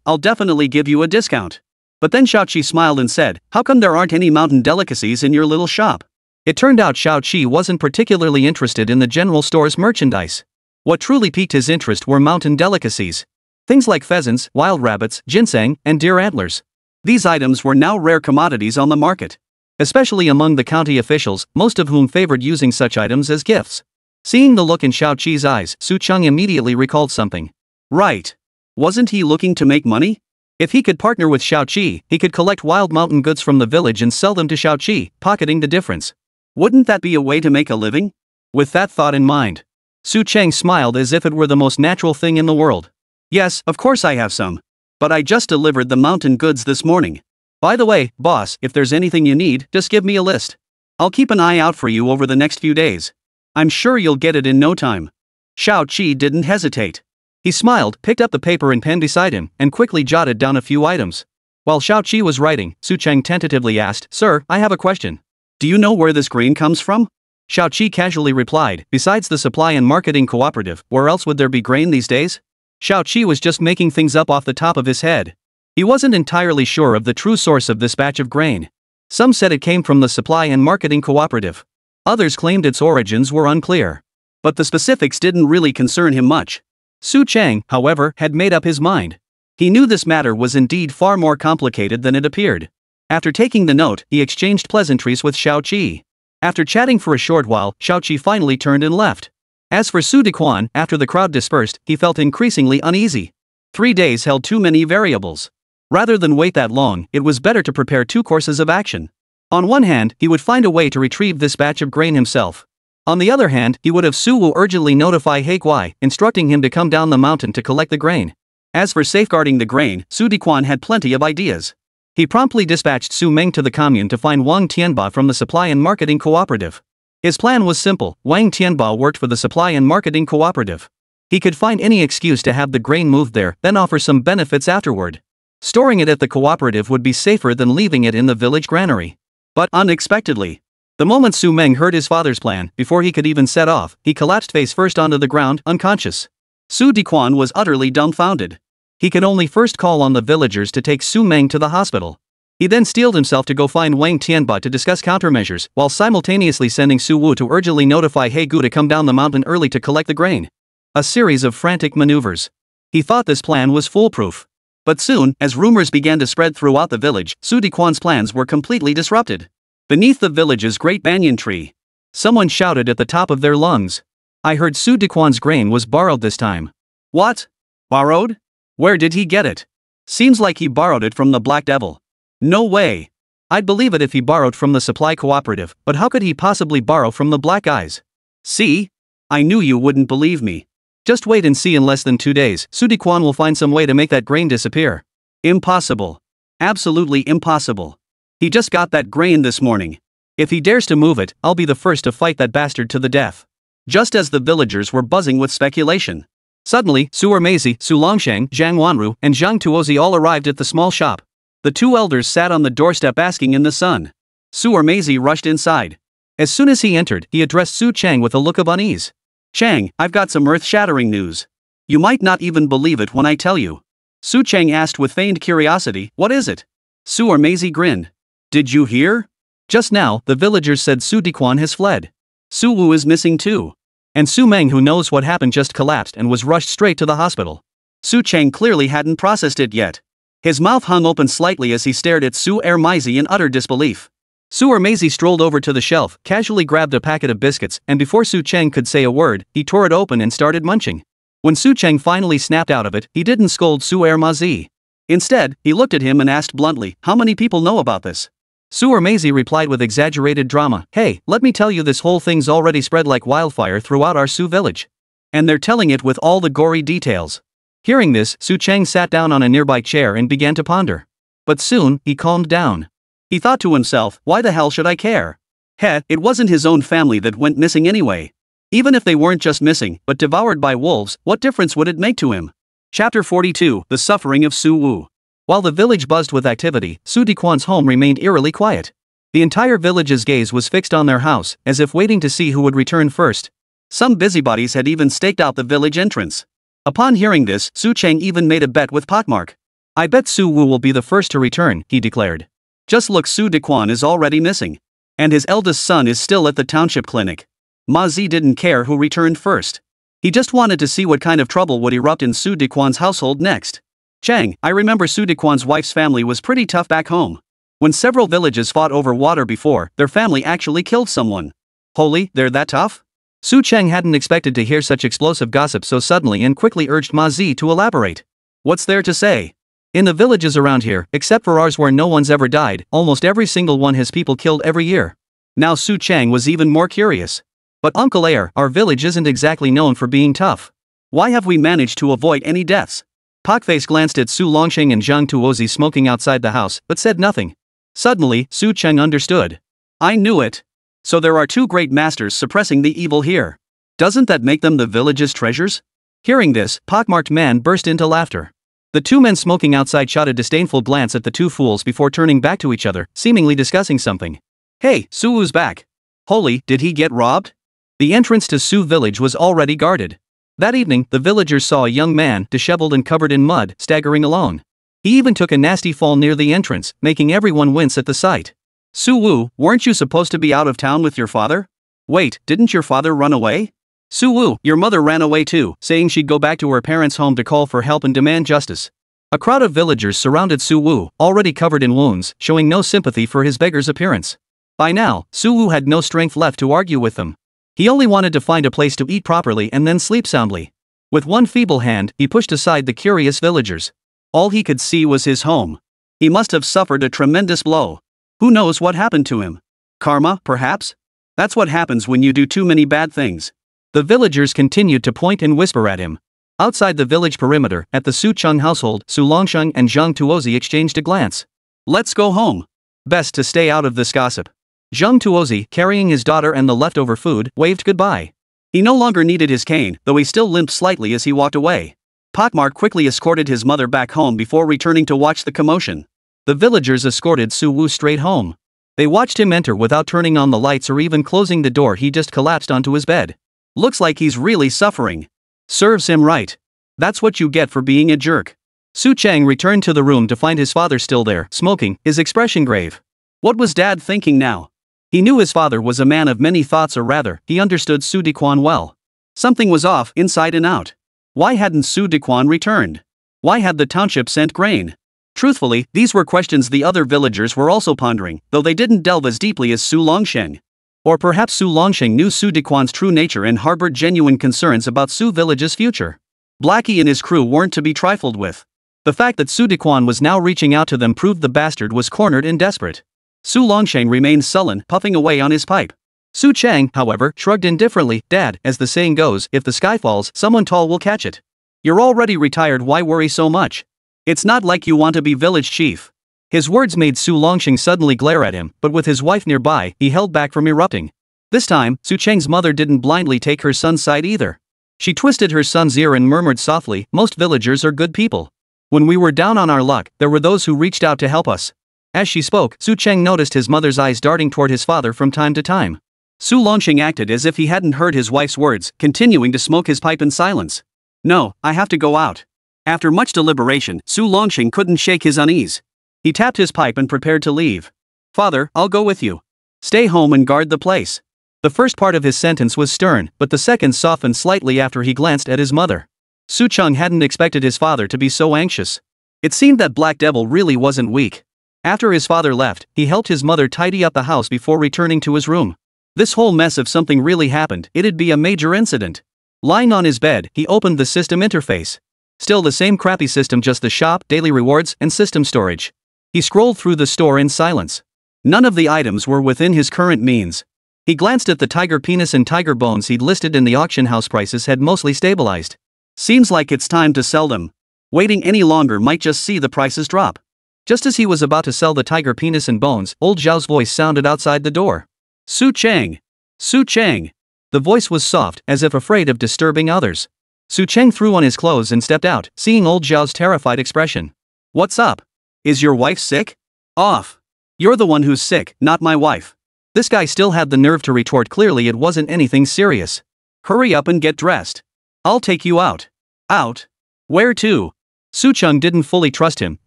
I'll definitely give you a discount. But then Xiao-Qi smiled and said, how come there aren't any mountain delicacies in your little shop? It turned out Xiao-Qi wasn't particularly interested in the general store's merchandise. What truly piqued his interest were mountain delicacies. Things like pheasants, wild rabbits, ginseng, and deer antlers. These items were now rare commodities on the market. Especially among the county officials, most of whom favored using such items as gifts. Seeing the look in Xiao-Qi's eyes, Su Chang immediately recalled something. Right. Wasn't he looking to make money? If he could partner with Xiao-Qi, he could collect wild mountain goods from the village and sell them to Xiao-Qi, pocketing the difference. Wouldn't that be a way to make a living? With that thought in mind, Su Chang smiled as if it were the most natural thing in the world. Yes, of course I have some. But I just delivered the mountain goods this morning. By the way, boss, if there's anything you need, just give me a list. I'll keep an eye out for you over the next few days. I'm sure you'll get it in no time. Xiao-Qi didn't hesitate. He smiled, picked up the paper and pen beside him, and quickly jotted down a few items. While Xiao-Qi was writing, Su Chang tentatively asked, Sir, I have a question. Do you know where this grain comes from? Xiao-Qi casually replied, besides the supply and marketing cooperative, where else would there be grain these days? Xiao-Qi was just making things up off the top of his head. He wasn't entirely sure of the true source of this batch of grain. Some said it came from the supply and marketing cooperative. Others claimed its origins were unclear. But the specifics didn't really concern him much. Su Chang, however, had made up his mind. He knew this matter was indeed far more complicated than it appeared. After taking the note, he exchanged pleasantries with Xiao Qi. After chatting for a short while, Xiao Qi finally turned and left. As for Su Dequan, after the crowd dispersed, he felt increasingly uneasy. 3 days held too many variables. Rather than wait that long, it was better to prepare 2 courses of action. On one hand, he would find a way to retrieve this batch of grain himself. On the other hand, he would have Su Wu urgently notify He Guai, instructing him to come down the mountain to collect the grain. As for safeguarding the grain, Su Dequan had plenty of ideas. He promptly dispatched Su Meng to the commune to find Wang Tianba from the Supply and Marketing Cooperative. His plan was simple. Wang Tianba worked for the Supply and Marketing Cooperative. He could find any excuse to have the grain moved there, then offer some benefits afterward. Storing it at the cooperative would be safer than leaving it in the village granary. But unexpectedly, the moment Su Meng heard his father's plan, before he could even set off, he collapsed face first onto the ground, unconscious. Su Dequan was utterly dumbfounded. He could only first call on the villagers to take Su Meng to the hospital. He then steeled himself to go find Wang Tianba to discuss countermeasures, while simultaneously sending Su Wu to urgently notify He Gu to come down the mountain early to collect the grain. A series of frantic maneuvers. He thought this plan was foolproof. But soon, as rumors began to spread throughout the village, Su Dequan's plans were completely disrupted. Beneath the village's great banyan tree, someone shouted at the top of their lungs. "I heard Su Dequan's grain was borrowed this time." "What? Borrowed? Where did he get it? Seems like he borrowed it from the Black Devil." "No way. I'd believe it if he borrowed from the supply cooperative, but how could he possibly borrow from the Black Eyes?" "See? I knew you wouldn't believe me. Just wait and see. In less than 2 days, Su Dequan will find some way to make that grain disappear." "Impossible. Absolutely impossible. He just got that grain this morning. If he dares to move it, I'll be the first to fight that bastard to the death." Just as the villagers were buzzing with speculation, suddenly, Su Ermeizi, Su Longsheng, Zhang Wanru, and Zhang Tuozi all arrived at the small shop. The 2 elders sat on the doorstep basking in the sun. Su Ermeizi rushed inside. As soon as he entered, he addressed Su Chang with a look of unease. "Chang, I've got some earth-shattering news. You might not even believe it when I tell you." Su Chang asked with feigned curiosity, "What is it?" Su Ermeizi grinned. "Did you hear? Just now, the villagers said Su Dequan has fled. Su Wu is missing too. And Su Meng, who knows what happened, just collapsed and was rushed straight to the hospital." Su Chang clearly hadn't processed it yet. His mouth hung open slightly as he stared at Su Ermeizi in utter disbelief. Su Ermeizi strolled over to the shelf, casually grabbed a packet of biscuits, and before Su Chang could say a word, he tore it open and started munching. When Su Chang finally snapped out of it, he didn't scold Su Ermeizi. Instead, he looked at him and asked bluntly, "How many people know about this?" Su Ermeizi replied with exaggerated drama, "Hey, let me tell you, this whole thing's already spread like wildfire throughout our Su village. And they're telling it with all the gory details." Hearing this, Su Chang sat down on a nearby chair and began to ponder. But soon, he calmed down. He thought to himself, why the hell should I care? It wasn't his own family that went missing anyway. Even if they weren't just missing, but devoured by wolves, what difference would it make to him? Chapter 42, The Suffering of Su Wu. While the village buzzed with activity, Su Dequan's home remained eerily quiet. The entire village's gaze was fixed on their house, as if waiting to see who would return first. Some busybodies had even staked out the village entrance. Upon hearing this, Su Chang even made a bet with Pockmark. "I bet Su Wu will be the first to return," he declared. "Just look, Su Dequan is already missing. And his eldest son is still at the township clinic." Ma Zi didn't care who returned first. He just wanted to see what kind of trouble would erupt in Su Dequan's household next. "Chang, I remember Su Dequan's wife's family was pretty tough back home. When several villages fought over water before, their family actually killed someone." "Holy, they're that tough?" Su Chang hadn't expected to hear such explosive gossip so suddenly and quickly urged Ma Zi to elaborate. "What's there to say? In the villages around here, except for ours where no one's ever died, almost every single one has people killed every year." Now Su Chang was even more curious. "But Uncle Air, our village isn't exactly known for being tough. Why have we managed to avoid any deaths?" Pockface glanced at Su Longsheng and Zhang Tuozi smoking outside the house, but said nothing. Suddenly, Su Chang understood. "I knew it. So there are 2 great masters suppressing the evil here. Doesn't that make them the village's treasures?" Hearing this, Pockmarked Man burst into laughter. The 2 men smoking outside shot a disdainful glance at the 2 fools before turning back to each other, seemingly discussing something. "Hey, Su Wu's back. Holy, did he get robbed?" The entrance to Su village was already guarded. That evening, the villagers saw a young man, disheveled and covered in mud, staggering alone. He even took a nasty fall near the entrance, making everyone wince at the sight. Su Wu, weren't you supposed to be out of town with your father? Wait, didn't your father run away? Su Wu, your mother ran away too, saying she'd go back to her parents' home to call for help and demand justice. A crowd of villagers surrounded Su Wu, already covered in wounds, showing no sympathy for his beggar's appearance. By now, Su Wu had no strength left to argue with them. He only wanted to find a place to eat properly and then sleep soundly. With one feeble hand, he pushed aside the curious villagers. All he could see was his home. He must have suffered a tremendous blow. Who knows what happened to him? Karma, perhaps? That's what happens when you do too many bad things. The villagers continued to point and whisper at him. Outside the village perimeter, at the Su Cheng household, Su Longsheng and Zhang Tuozi exchanged a glance. Let's go home. Best to stay out of this gossip. Zhang Tuozi, carrying his daughter and the leftover food, waved goodbye. He no longer needed his cane, though he still limped slightly as he walked away. Pakmar quickly escorted his mother back home before returning to watch the commotion. The villagers escorted Su Wu straight home. They watched him enter without turning on the lights or even closing the door. He just collapsed onto his bed. Looks like he's really suffering. Serves him right. That's what you get for being a jerk. Su Cheng returned to the room to find his father still there, smoking, his expression grave. What was Dad thinking now? He knew his father was a man of many thoughts, or rather, he understood Su Dequan well. Something was off, inside and out. Why hadn't Su Dequan returned? Why had the township sent grain? Truthfully, these were questions the other villagers were also pondering, though they didn't delve as deeply as Su Longsheng. Or perhaps Su Longsheng knew Su Dequan's true nature and harbored genuine concerns about Su village's future. Blackie and his crew weren't to be trifled with. The fact that Su Dequan was now reaching out to them proved the bastard was cornered and desperate. Su Longsheng remained sullen, puffing away on his pipe. Su Cheng, however, shrugged indifferently. Dad, as the saying goes, if the sky falls, someone tall will catch it. You're already retired, why worry so much? It's not like you want to be village chief. His words made Su Longsheng suddenly glare at him, but with his wife nearby, he held back from erupting. This time, Su Cheng's mother didn't blindly take her son's side either. She twisted her son's ear and murmured softly, most villagers are good people. When we were down on our luck, there were those who reached out to help us. As she spoke, Su Cheng noticed his mother's eyes darting toward his father from time to time. Su Longsheng acted as if he hadn't heard his wife's words, continuing to smoke his pipe in silence. No, I have to go out. After much deliberation, Su Longsheng couldn't shake his unease. He tapped his pipe and prepared to leave. Father, I'll go with you. Stay home and guard the place. The first part of his sentence was stern, but the second softened slightly after he glanced at his mother. Su Cheng hadn't expected his father to be so anxious. It seemed that Black Devil really wasn't weak. After his father left, he helped his mother tidy up the house before returning to his room. This whole mess, if something really happened, it'd be a major incident. Lying on his bed, he opened the system interface. Still the same crappy system, just the shop, daily rewards, and system storage. He scrolled through the store in silence. None of the items were within his current means. He glanced at the tiger penis and tiger bones he'd listed in the auction house. Prices had mostly stabilized. Seems like it's time to sell them. Waiting any longer might just see the prices drop. Just as he was about to sell the tiger penis and bones, old Zhao's voice sounded outside the door. Su Cheng! Su Cheng! The voice was soft, as if afraid of disturbing others. Su Cheng threw on his clothes and stepped out, seeing old Zhao's terrified expression. What's up? Is your wife sick? Off. You're the one who's sick, not my wife. This guy still had the nerve to retort. Clearly it wasn't anything serious. Hurry up and get dressed. I'll take you out. Out? Where to? Su Cheng didn't fully trust him,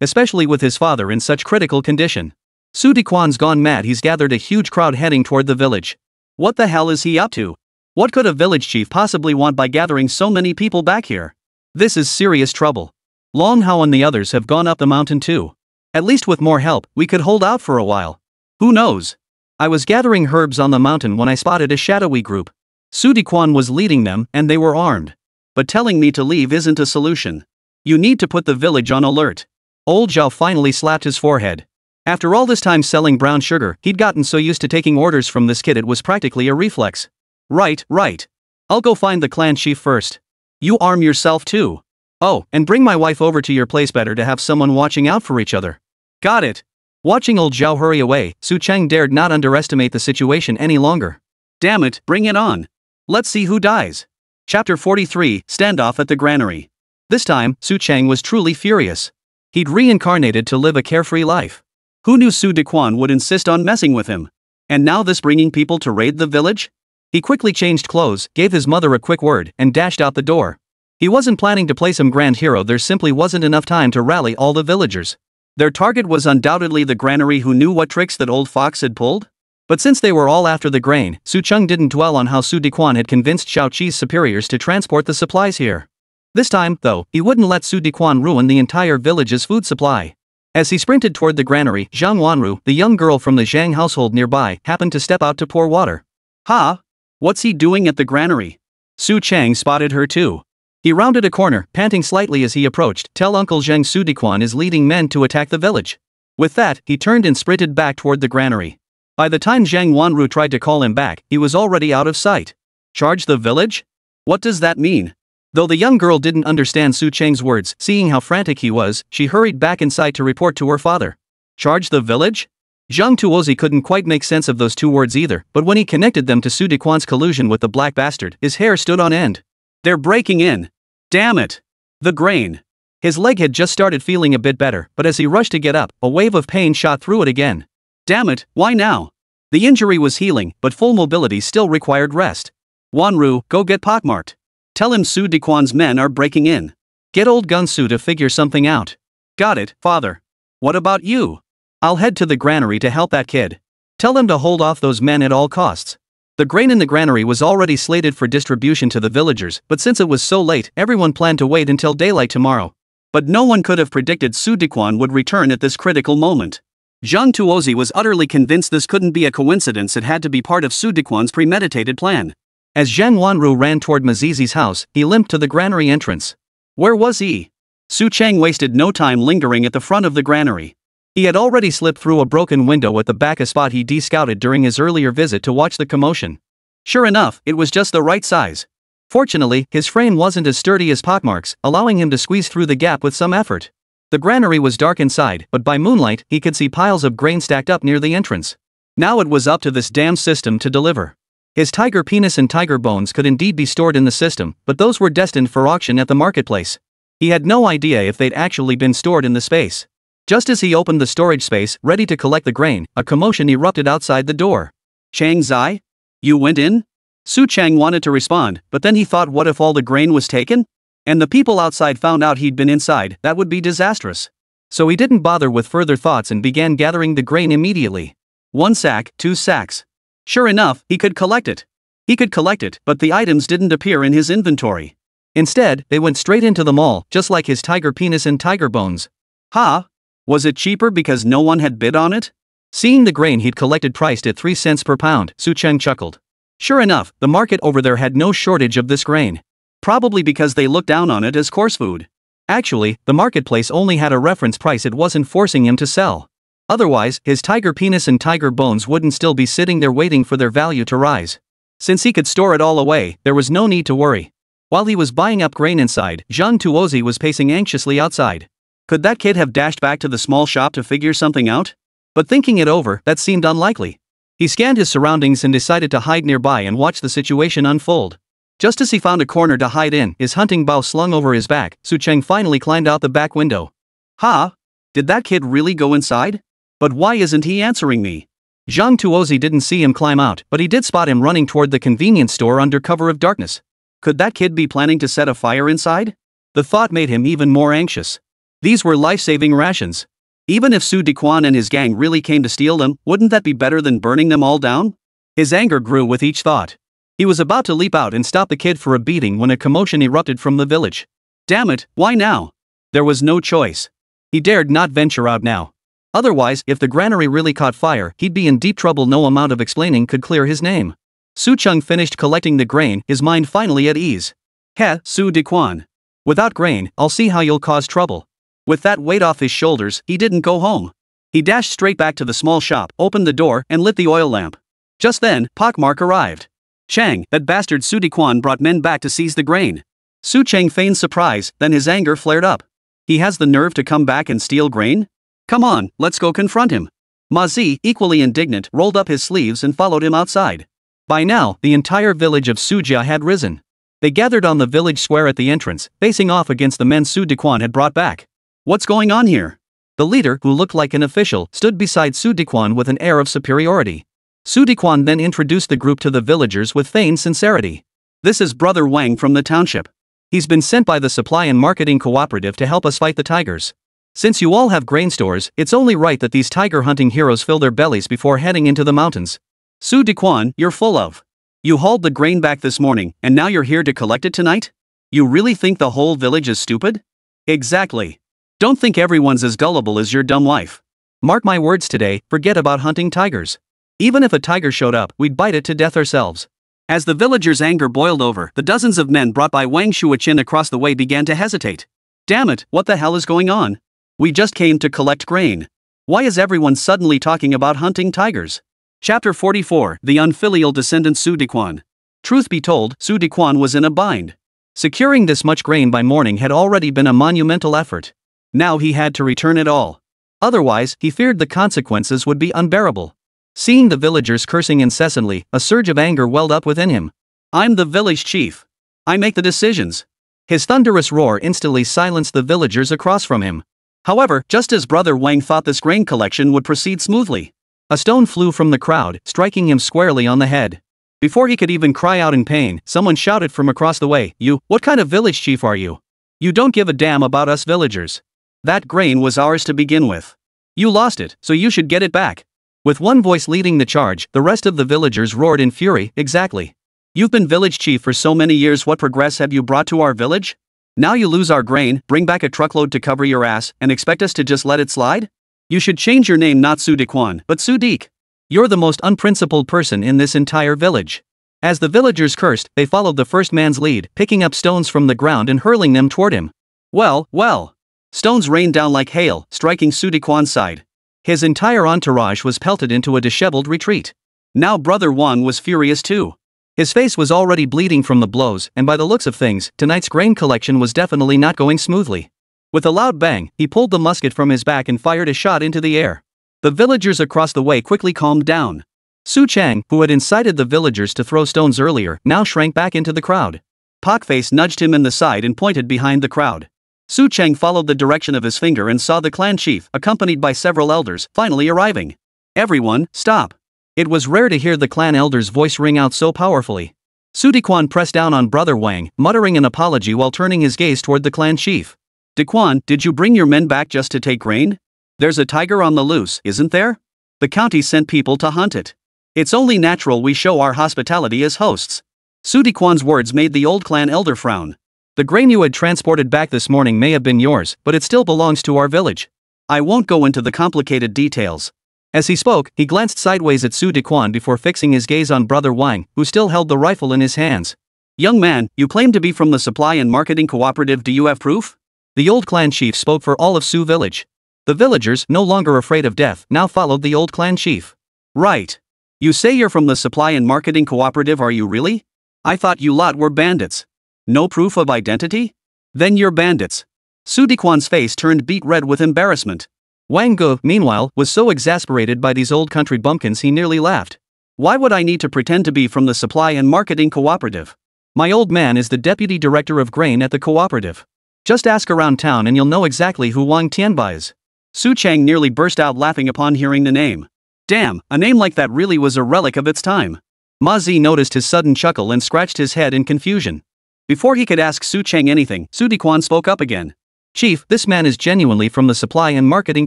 especially with his father in such critical condition. Su Dequan's gone mad. He's gathered a huge crowd heading toward the village. What the hell is he up to? What could a village chief possibly want by gathering so many people back here? This is serious trouble. Long Hao and the others have gone up the mountain too. At least with more help, we could hold out for a while. Who knows? I was gathering herbs on the mountain when I spotted a shadowy group. Su Dequan was leading them, and they were armed. But telling me to leave isn't a solution. You need to put the village on alert. Old Zhao finally slapped his forehead. After all this time selling brown sugar, he'd gotten so used to taking orders from this kid it was practically a reflex. Right. I'll go find the clan chief first. You arm yourself too. Oh, and bring my wife over to your place. Better to have someone watching out for each other. Got it. Watching old Zhao hurry away, Su Cheng dared not underestimate the situation any longer. Damn it, bring it on. Let's see who dies. Chapter 43, Standoff at the Granary. This time, Su Cheng was truly furious. He'd reincarnated to live a carefree life. Who knew Su Dequan would insist on messing with him? And now this bringing people to raid the village? He quickly changed clothes, gave his mother a quick word, and dashed out the door. He wasn't planning to play some grand hero. There simply wasn't enough time to rally all the villagers. Their target was undoubtedly the granary, who knew what tricks that old fox had pulled. But since they were all after the grain, Su Cheng didn't dwell on how Su Dequan had convinced Xiao Qi's superiors to transport the supplies here. This time, though, he wouldn't let Su Dequan ruin the entire village's food supply. As he sprinted toward the granary, Zhang Wanru, the young girl from the Zhang household nearby, happened to step out to pour water. "Ha! What's he doing at the granary?" Su Cheng spotted her too. He rounded a corner, panting slightly as he approached. "Tell Uncle Zhang Su Dequan is leading men to attack the village." With that, he turned and sprinted back toward the granary. By the time Zhang Wanru tried to call him back, he was already out of sight. Charge the village? What does that mean? Though the young girl didn't understand Su Cheng's words, seeing how frantic he was, she hurried back inside to report to her father. Charge the village? Zhang Tuozi couldn't quite make sense of those two words either, but when he connected them to Su Dequan's collusion with the black bastard, his hair stood on end. They're breaking in. Damn it. The grain. His leg had just started feeling a bit better, but as he rushed to get up, a wave of pain shot through it again. Damn it, why now? The injury was healing, but full mobility still required rest. Wanru, go get pockmarked. Tell him Su Dequan's men are breaking in. Get old Gunsu to figure something out. Got it, father. What about you? I'll head to the granary to help that kid. Tell them to hold off those men at all costs. The grain in the granary was already slated for distribution to the villagers, but since it was so late, everyone planned to wait until daylight tomorrow. But no one could have predicted Su Dequan would return at this critical moment. Zhang Tuozi was utterly convinced this couldn't be a coincidence, it had to be part of Su Dequan's premeditated plan. As Zhang Wanru ran toward Mazizi's house, he limped to the granary entrance. Where was he? Su Cheng wasted no time lingering at the front of the granary. He had already slipped through a broken window at the back, a spot he de-scouted during his earlier visit to watch the commotion. Sure enough, it was just the right size. Fortunately, his frame wasn't as sturdy as Pockmark's, allowing him to squeeze through the gap with some effort. The granary was dark inside, but by moonlight, he could see piles of grain stacked up near the entrance. Now it was up to this damn system to deliver. His tiger penis and tiger bones could indeed be stored in the system, but those were destined for auction at the marketplace. He had no idea if they'd actually been stored in the space. Just as he opened the storage space, ready to collect the grain, a commotion erupted outside the door. Chang Zai? You went in? Su Cheng wanted to respond, but then he thought, what if all the grain was taken? And the people outside found out he'd been inside, that would be disastrous. So he didn't bother with further thoughts and began gathering the grain immediately. 1 sack, 2 sacks. Sure enough, he could collect it. He could collect it, but the items didn't appear in his inventory. Instead, they went straight into the mall, just like his tiger penis and tiger bones. Ha! Was it cheaper because no one had bid on it? Seeing the grain he'd collected priced at 3 cents per pound, Su Cheng chuckled. Sure enough, the market over there had no shortage of this grain. Probably because they looked down on it as coarse food. Actually, the marketplace only had a reference price, it wasn't forcing him to sell. Otherwise, his tiger penis and tiger bones wouldn't still be sitting there waiting for their value to rise. Since he could store it all away, there was no need to worry. While he was buying up grain inside, Zhang Tuozi was pacing anxiously outside. Could that kid have dashed back to the small shop to figure something out? But thinking it over, that seemed unlikely. He scanned his surroundings and decided to hide nearby and watch the situation unfold. Just as he found a corner to hide in, his hunting bow slung over his back, Su Cheng finally climbed out the back window. Ha! Did that kid really go inside? But why isn't he answering me? Zhang Tuozi didn't see him climb out, but he did spot him running toward the convenience store under cover of darkness. Could that kid be planning to set a fire inside? The thought made him even more anxious. These were life-saving rations. Even if Su Dequan and his gang really came to steal them, wouldn't that be better than burning them all down? His anger grew with each thought. He was about to leap out and stop the kid for a beating when a commotion erupted from the village. Damn it, why now? There was no choice. He dared not venture out now. Otherwise, if the granary really caught fire, he'd be in deep trouble. No amount of explaining could clear his name. Su Cheng finished collecting the grain, his mind finally at ease. Heh, Su Dequan. Without grain, I'll see how you'll cause trouble. With that weight off his shoulders, he didn't go home. He dashed straight back to the small shop, opened the door, and lit the oil lamp. Just then, Pockmark arrived. Chang, that bastard Su Dequan brought men back to seize the grain. Su Cheng feigned surprise, then his anger flared up. He has the nerve to come back and steal grain? Come on, let's go confront him. Ma Zi, equally indignant, rolled up his sleeves and followed him outside. By now, the entire village of Sujia had risen. They gathered on the village square at the entrance, facing off against the men Su Dequan had brought back. What's going on here? The leader, who looked like an official, stood beside Su Dequan with an air of superiority. Su Dequan then introduced the group to the villagers with feigned sincerity. This is Brother Wang from the township. He's been sent by the Supply and Marketing Cooperative to help us fight the tigers. Since you all have grain stores, it's only right that these tiger hunting heroes fill their bellies before heading into the mountains. Su Dequan, you're full of. You hauled the grain back this morning, and now you're here to collect it tonight? You really think the whole village is stupid? Exactly. Don't think everyone's as gullible as your dumb wife. Mark my words today, forget about hunting tigers. Even if a tiger showed up, we'd bite it to death ourselves. As the villagers' anger boiled over, the dozens of men brought by Wang Shuachin across the way began to hesitate. Damn it, what the hell is going on? We just came to collect grain. Why is everyone suddenly talking about hunting tigers? Chapter 44, The Unfilial Descendant Su Dequan. Truth be told, Su Dequan was in a bind. Securing this much grain by morning had already been a monumental effort. Now he had to return it all. Otherwise, he feared the consequences would be unbearable. Seeing the villagers cursing incessantly, a surge of anger welled up within him. I'm the village chief. I make the decisions. His thunderous roar instantly silenced the villagers across from him. However, just as Brother Wang thought this grain collection would proceed smoothly, a stone flew from the crowd, striking him squarely on the head. Before he could even cry out in pain, someone shouted from across the way, What kind of village chief are you? You don't give a damn about us villagers. That grain was ours to begin with. You lost it, so you should get it back. With one voice leading the charge, the rest of the villagers roared in fury, exactly. You've been village chief for so many years, what progress have you brought to our village? Now you lose our grain, bring back a truckload to cover your ass, and expect us to just let it slide? You should change your name, not Su Dequan, but Su Deek. You're the most unprincipled person in this entire village. As the villagers cursed, they followed the first man's lead, picking up stones from the ground and hurling them toward him. Well. Stones rained down like hail, striking Su Dequan's side. His entire entourage was pelted into a disheveled retreat. Now Brother Wan was furious too. His face was already bleeding from the blows, and by the looks of things, tonight's grain collection was definitely not going smoothly. With a loud bang, he pulled the musket from his back and fired a shot into the air. The villagers across the way quickly calmed down. Su Chang, who had incited the villagers to throw stones earlier, now shrank back into the crowd. Pockface nudged him in the side and pointed behind the crowd. Su Chang followed the direction of his finger and saw the clan chief, accompanied by several elders, finally arriving. Everyone, stop. It was rare to hear the clan elder's voice ring out so powerfully. Su Dequan pressed down on Brother Wang, muttering an apology while turning his gaze toward the clan chief. Dequan, did you bring your men back just to take grain? There's a tiger on the loose, isn't there? The county sent people to hunt it. It's only natural we show our hospitality as hosts. Su Dequan's words made the old clan elder frown. The grain you had transported back this morning may have been yours, but it still belongs to our village. I won't go into the complicated details. As he spoke, he glanced sideways at Su Dequan before fixing his gaze on Brother Wang, who still held the rifle in his hands. Young man, you claim to be from the Supply and Marketing Cooperative, do you have proof? The old clan chief spoke for all of Su village. The villagers, no longer afraid of death, now followed the old clan chief. Right. You say you're from the Supply and Marketing Cooperative, are you really? I thought you lot were bandits. No proof of identity? Then you're bandits. Su Dequan's face turned beet red with embarrassment. Wang Ge, meanwhile, was so exasperated by these old country bumpkins he nearly laughed. Why would I need to pretend to be from the Supply and Marketing Cooperative? My old man is the deputy director of grain at the cooperative. Just ask around town and you'll know exactly who Wang Tianba is. Su Chang nearly burst out laughing upon hearing the name. Damn, a name like that really was a relic of its time. Ma Zi noticed his sudden chuckle and scratched his head in confusion. Before he could ask Su Chang anything, Su Dequan spoke up again. Chief, this man is genuinely from the Supply and Marketing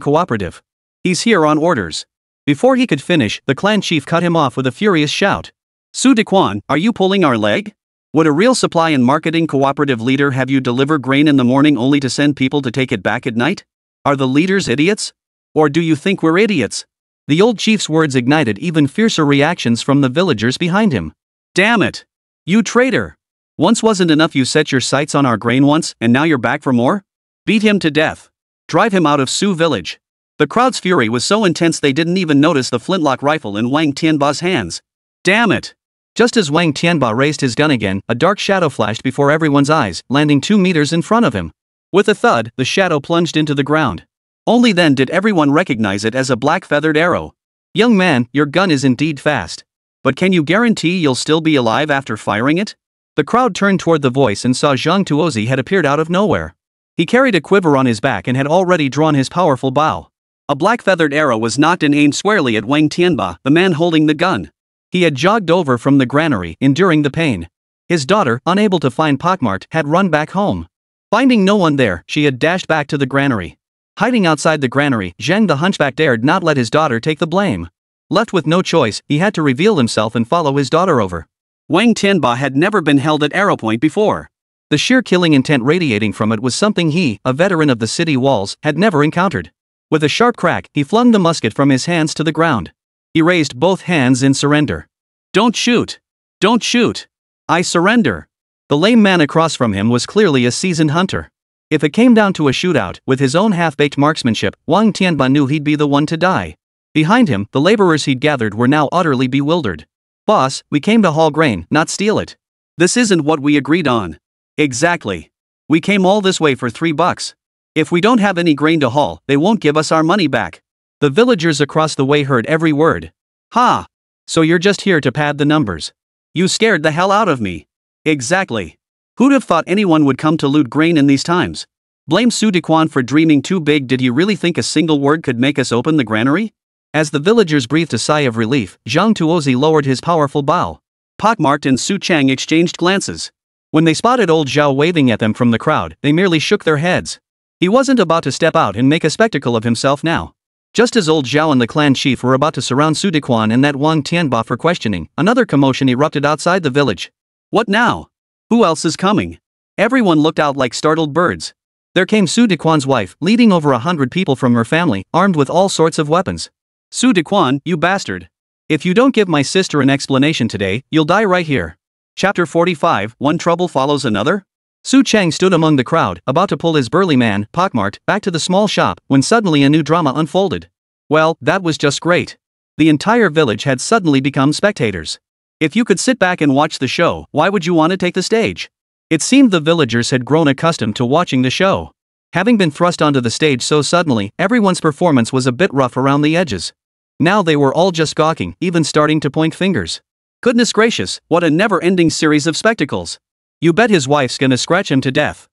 Cooperative. He's here on orders. Before he could finish, the clan chief cut him off with a furious shout. Su Dequan, are you pulling our leg? Would a real Supply and Marketing Cooperative leader have you deliver grain in the morning only to send people to take it back at night? Are the leaders idiots? Or do you think we're idiots? The old chief's words ignited even fiercer reactions from the villagers behind him. Damn it! You traitor! Once wasn't enough you set your sights on our grain once, and now you're back for more? Beat him to death. Drive him out of Su village. The crowd's fury was so intense they didn't even notice the flintlock rifle in Wang Tianba's hands. Damn it! Just as Wang Tianba raised his gun again, a dark shadow flashed before everyone's eyes, landing 2 meters in front of him. With a thud, the shadow plunged into the ground. Only then did everyone recognize it as a black-feathered arrow. Young man, your gun is indeed fast. But can you guarantee you'll still be alive after firing it? The crowd turned toward the voice and saw Zhang Tuozi had appeared out of nowhere. He carried a quiver on his back and had already drawn his powerful bow. A black-feathered arrow was knocked and aimed squarely at Wang Tianba, the man holding the gun. He had jogged over from the granary, enduring the pain. His daughter, unable to find Pockmart, had run back home. Finding no one there, she had dashed back to the granary. Hiding outside the granary, Zheng the hunchback dared not let his daughter take the blame. Left with no choice, he had to reveal himself and follow his daughter over. Wang Tianba had never been held at arrow point before. The sheer killing intent radiating from it was something he, a veteran of the city walls, had never encountered. With a sharp crack, he flung the musket from his hands to the ground. He raised both hands in surrender. "Don't shoot! Don't shoot! I surrender!" The lame man across from him was clearly a seasoned hunter. If it came down to a shootout, with his own half-baked marksmanship, Wang Tianba knew he'd be the one to die. Behind him, the laborers he'd gathered were now utterly bewildered. "Boss, we came to haul grain, not steal it. This isn't what we agreed on." "Exactly. We came all this way for $3. If we don't have any grain to haul, they won't give us our money back." The villagers across the way heard every word. "Ha! So you're just here to pad the numbers. You scared the hell out of me." "Exactly. Who'd have thought anyone would come to loot grain in these times? Blame Su Dequan for dreaming too big. Did he really think a single word could make us open the granary?" As the villagers breathed a sigh of relief, Zhang Tuozi lowered his powerful bow. Pockmarked and Su Chang exchanged glances. When they spotted old Zhao waving at them from the crowd, they merely shook their heads. He wasn't about to step out and make a spectacle of himself now. Just as old Zhao and the clan chief were about to surround Su Dequan and that Wang Tianba for questioning, another commotion erupted outside the village. "What now? Who else is coming?" Everyone looked out like startled birds. There came Su Dequan's wife, leading over 100 people from her family, armed with all sorts of weapons. "Su Dequan, you bastard. If you don't give my sister an explanation today, you'll die right here." Chapter 45, One Trouble Follows Another? Su Chang stood among the crowd, about to pull his burly man, pockmarked, back to the small shop, when suddenly a new drama unfolded. Well, that was just great. The entire village had suddenly become spectators. If you could sit back and watch the show, why would you want to take the stage? It seemed the villagers had grown accustomed to watching the show. Having been thrust onto the stage so suddenly, everyone's performance was a bit rough around the edges. Now they were all just gawking, even starting to point fingers. Goodness gracious, what a never-ending series of spectacles. You bet his wife's gonna scratch him to death.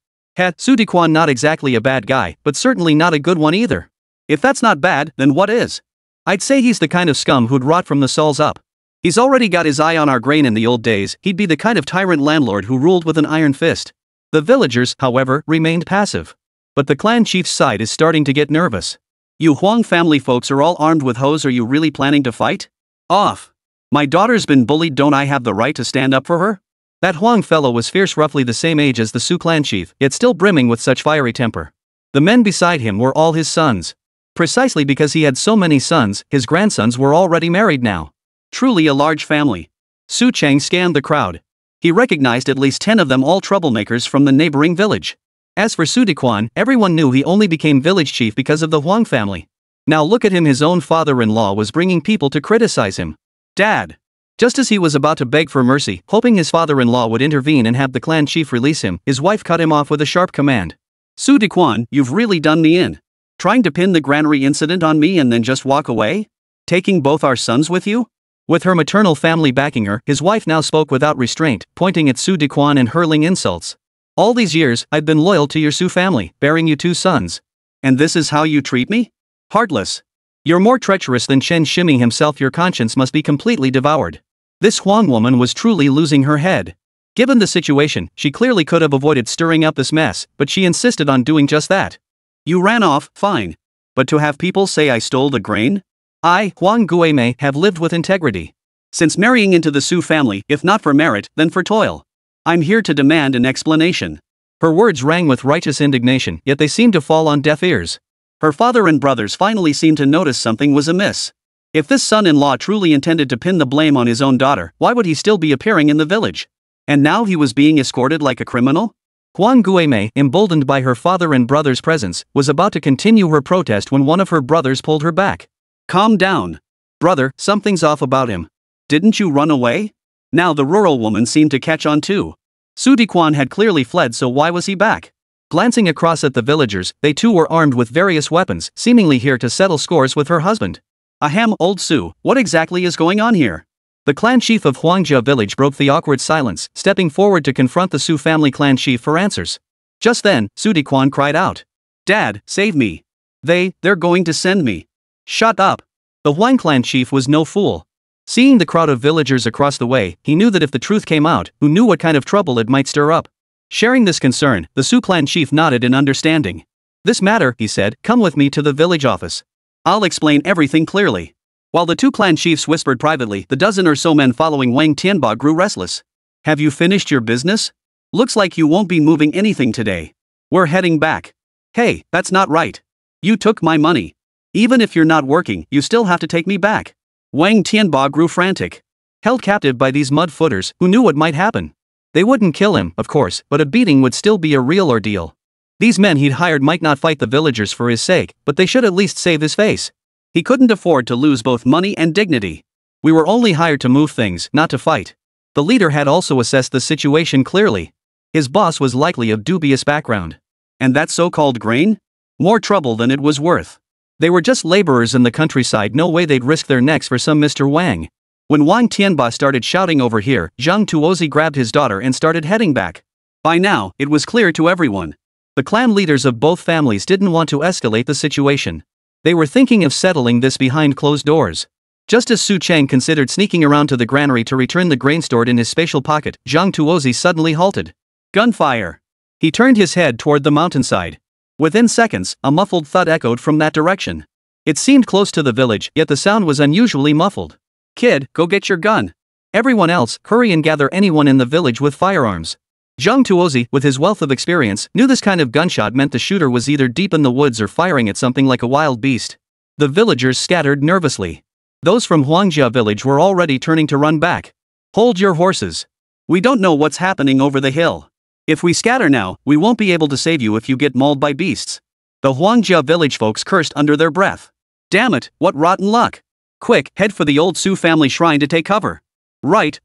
Su Dequan not exactly a bad guy, but certainly not a good one either. If that's not bad, then what is? I'd say he's the kind of scum who'd rot from the soles up. He's already got his eye on our grain. In the old days, he'd be the kind of tyrant landlord who ruled with an iron fist. The villagers, however, remained passive. But the clan chief's side is starting to get nervous. "You Huang family folks are all armed with hoes. Are you really planning to fight? Off. My daughter's been bullied. Don't I have the right to stand up for her?" That Huang fellow was fierce, roughly the same age as the Su clan chief, yet still brimming with such fiery temper. The men beside him were all his sons. Precisely because he had so many sons, his grandsons were already married now. Truly a large family. Su Chang scanned the crowd. He recognized at least 10 of them, all troublemakers from the neighboring village. As for Su Dequan, everyone knew he only became village chief because of the Huang family. Now look at him, his own father-in-law was bringing people to criticize him. "Dad." Just as he was about to beg for mercy, hoping his father-in-law would intervene and have the clan chief release him, his wife cut him off with a sharp command. "Su Dequan, you've really done me in. Trying to pin the granary incident on me and then just walk away? Taking both our sons with you?" With her maternal family backing her, his wife now spoke without restraint, pointing at Su Dequan and hurling insults. "All these years, I've been loyal to your Su family, bearing you 2 sons. And this is how you treat me? Heartless. You're more treacherous than Chen Shiming himself. Your conscience must be completely devoured." This Huang woman was truly losing her head. Given the situation, she clearly could have avoided stirring up this mess, but she insisted on doing just that. "You ran off, fine. But to have people say I stole the grain? I, Huang Guimei, have lived with integrity. Since marrying into the Su family, if not for merit, then for toil. I'm here to demand an explanation." Her words rang with righteous indignation, yet they seemed to fall on deaf ears. Her father and brothers finally seemed to notice something was amiss. If this son-in-law truly intended to pin the blame on his own daughter, why would he still be appearing in the village? And now he was being escorted like a criminal? Huang Guimei, emboldened by her father and brother's presence, was about to continue her protest when one of her brothers pulled her back. "Calm down. Brother, something's off about him. Didn't you run away?" Now the rural woman seemed to catch on too. Su Dequan had clearly fled, so why was he back? Glancing across at the villagers, they too were armed with various weapons, seemingly here to settle scores with her husband. "Ahem, old Su, what exactly is going on here?" The clan chief of Huangjia village broke the awkward silence, stepping forward to confront the Su family clan chief for answers. Just then, Su Dequan cried out. "Dad, save me. They're going to send me." "Shut up." The Huang clan chief was no fool. Seeing the crowd of villagers across the way, he knew that if the truth came out, who knew what kind of trouble it might stir up. Sharing this concern, the Su clan chief nodded in understanding. "This matter," he said, "come with me to the village office. I'll explain everything clearly." While the two clan chiefs whispered privately, the dozen or so men following Wang Tianba grew restless. "Have you finished your business? Looks like you won't be moving anything today. We're heading back." "Hey, that's not right. You took my money. Even if you're not working, you still have to take me back." Wang Tianba grew frantic. Held captive by these mud-footers, who knew what might happen. They wouldn't kill him, of course, but a beating would still be a real ordeal. These men he'd hired might not fight the villagers for his sake, but they should at least save his face. He couldn't afford to lose both money and dignity. "We were only hired to move things, not to fight." The leader had also assessed the situation clearly. His boss was likely of dubious background. And that so-called grain? More trouble than it was worth. They were just laborers in the countryside, no way they'd risk their necks for some Mr. Wang. When Wang Tianba started shouting over here, Zhang Tuozi grabbed his daughter and started heading back. By now, it was clear to everyone. The clan leaders of both families didn't want to escalate the situation. They were thinking of settling this behind closed doors. Just as Su Chang considered sneaking around to the granary to return the grain stored in his spatial pocket, Zhang Tuozi suddenly halted. Gunfire! He turned his head toward the mountainside. Within seconds, a muffled thud echoed from that direction. It seemed close to the village, yet the sound was unusually muffled. "Kid, go get your gun. Everyone else, hurry and gather anyone in the village with firearms." Zhang Tuozi, with his wealth of experience, knew this kind of gunshot meant the shooter was either deep in the woods or firing at something like a wild beast. The villagers scattered nervously. Those from Huangjia village were already turning to run back. "Hold your horses. We don't know what's happening over the hill. If we scatter now, we won't be able to save you if you get mauled by beasts." The Huangjia village folks cursed under their breath. "Damn it, what rotten luck. Quick, head for the old Su family shrine to take cover." Right.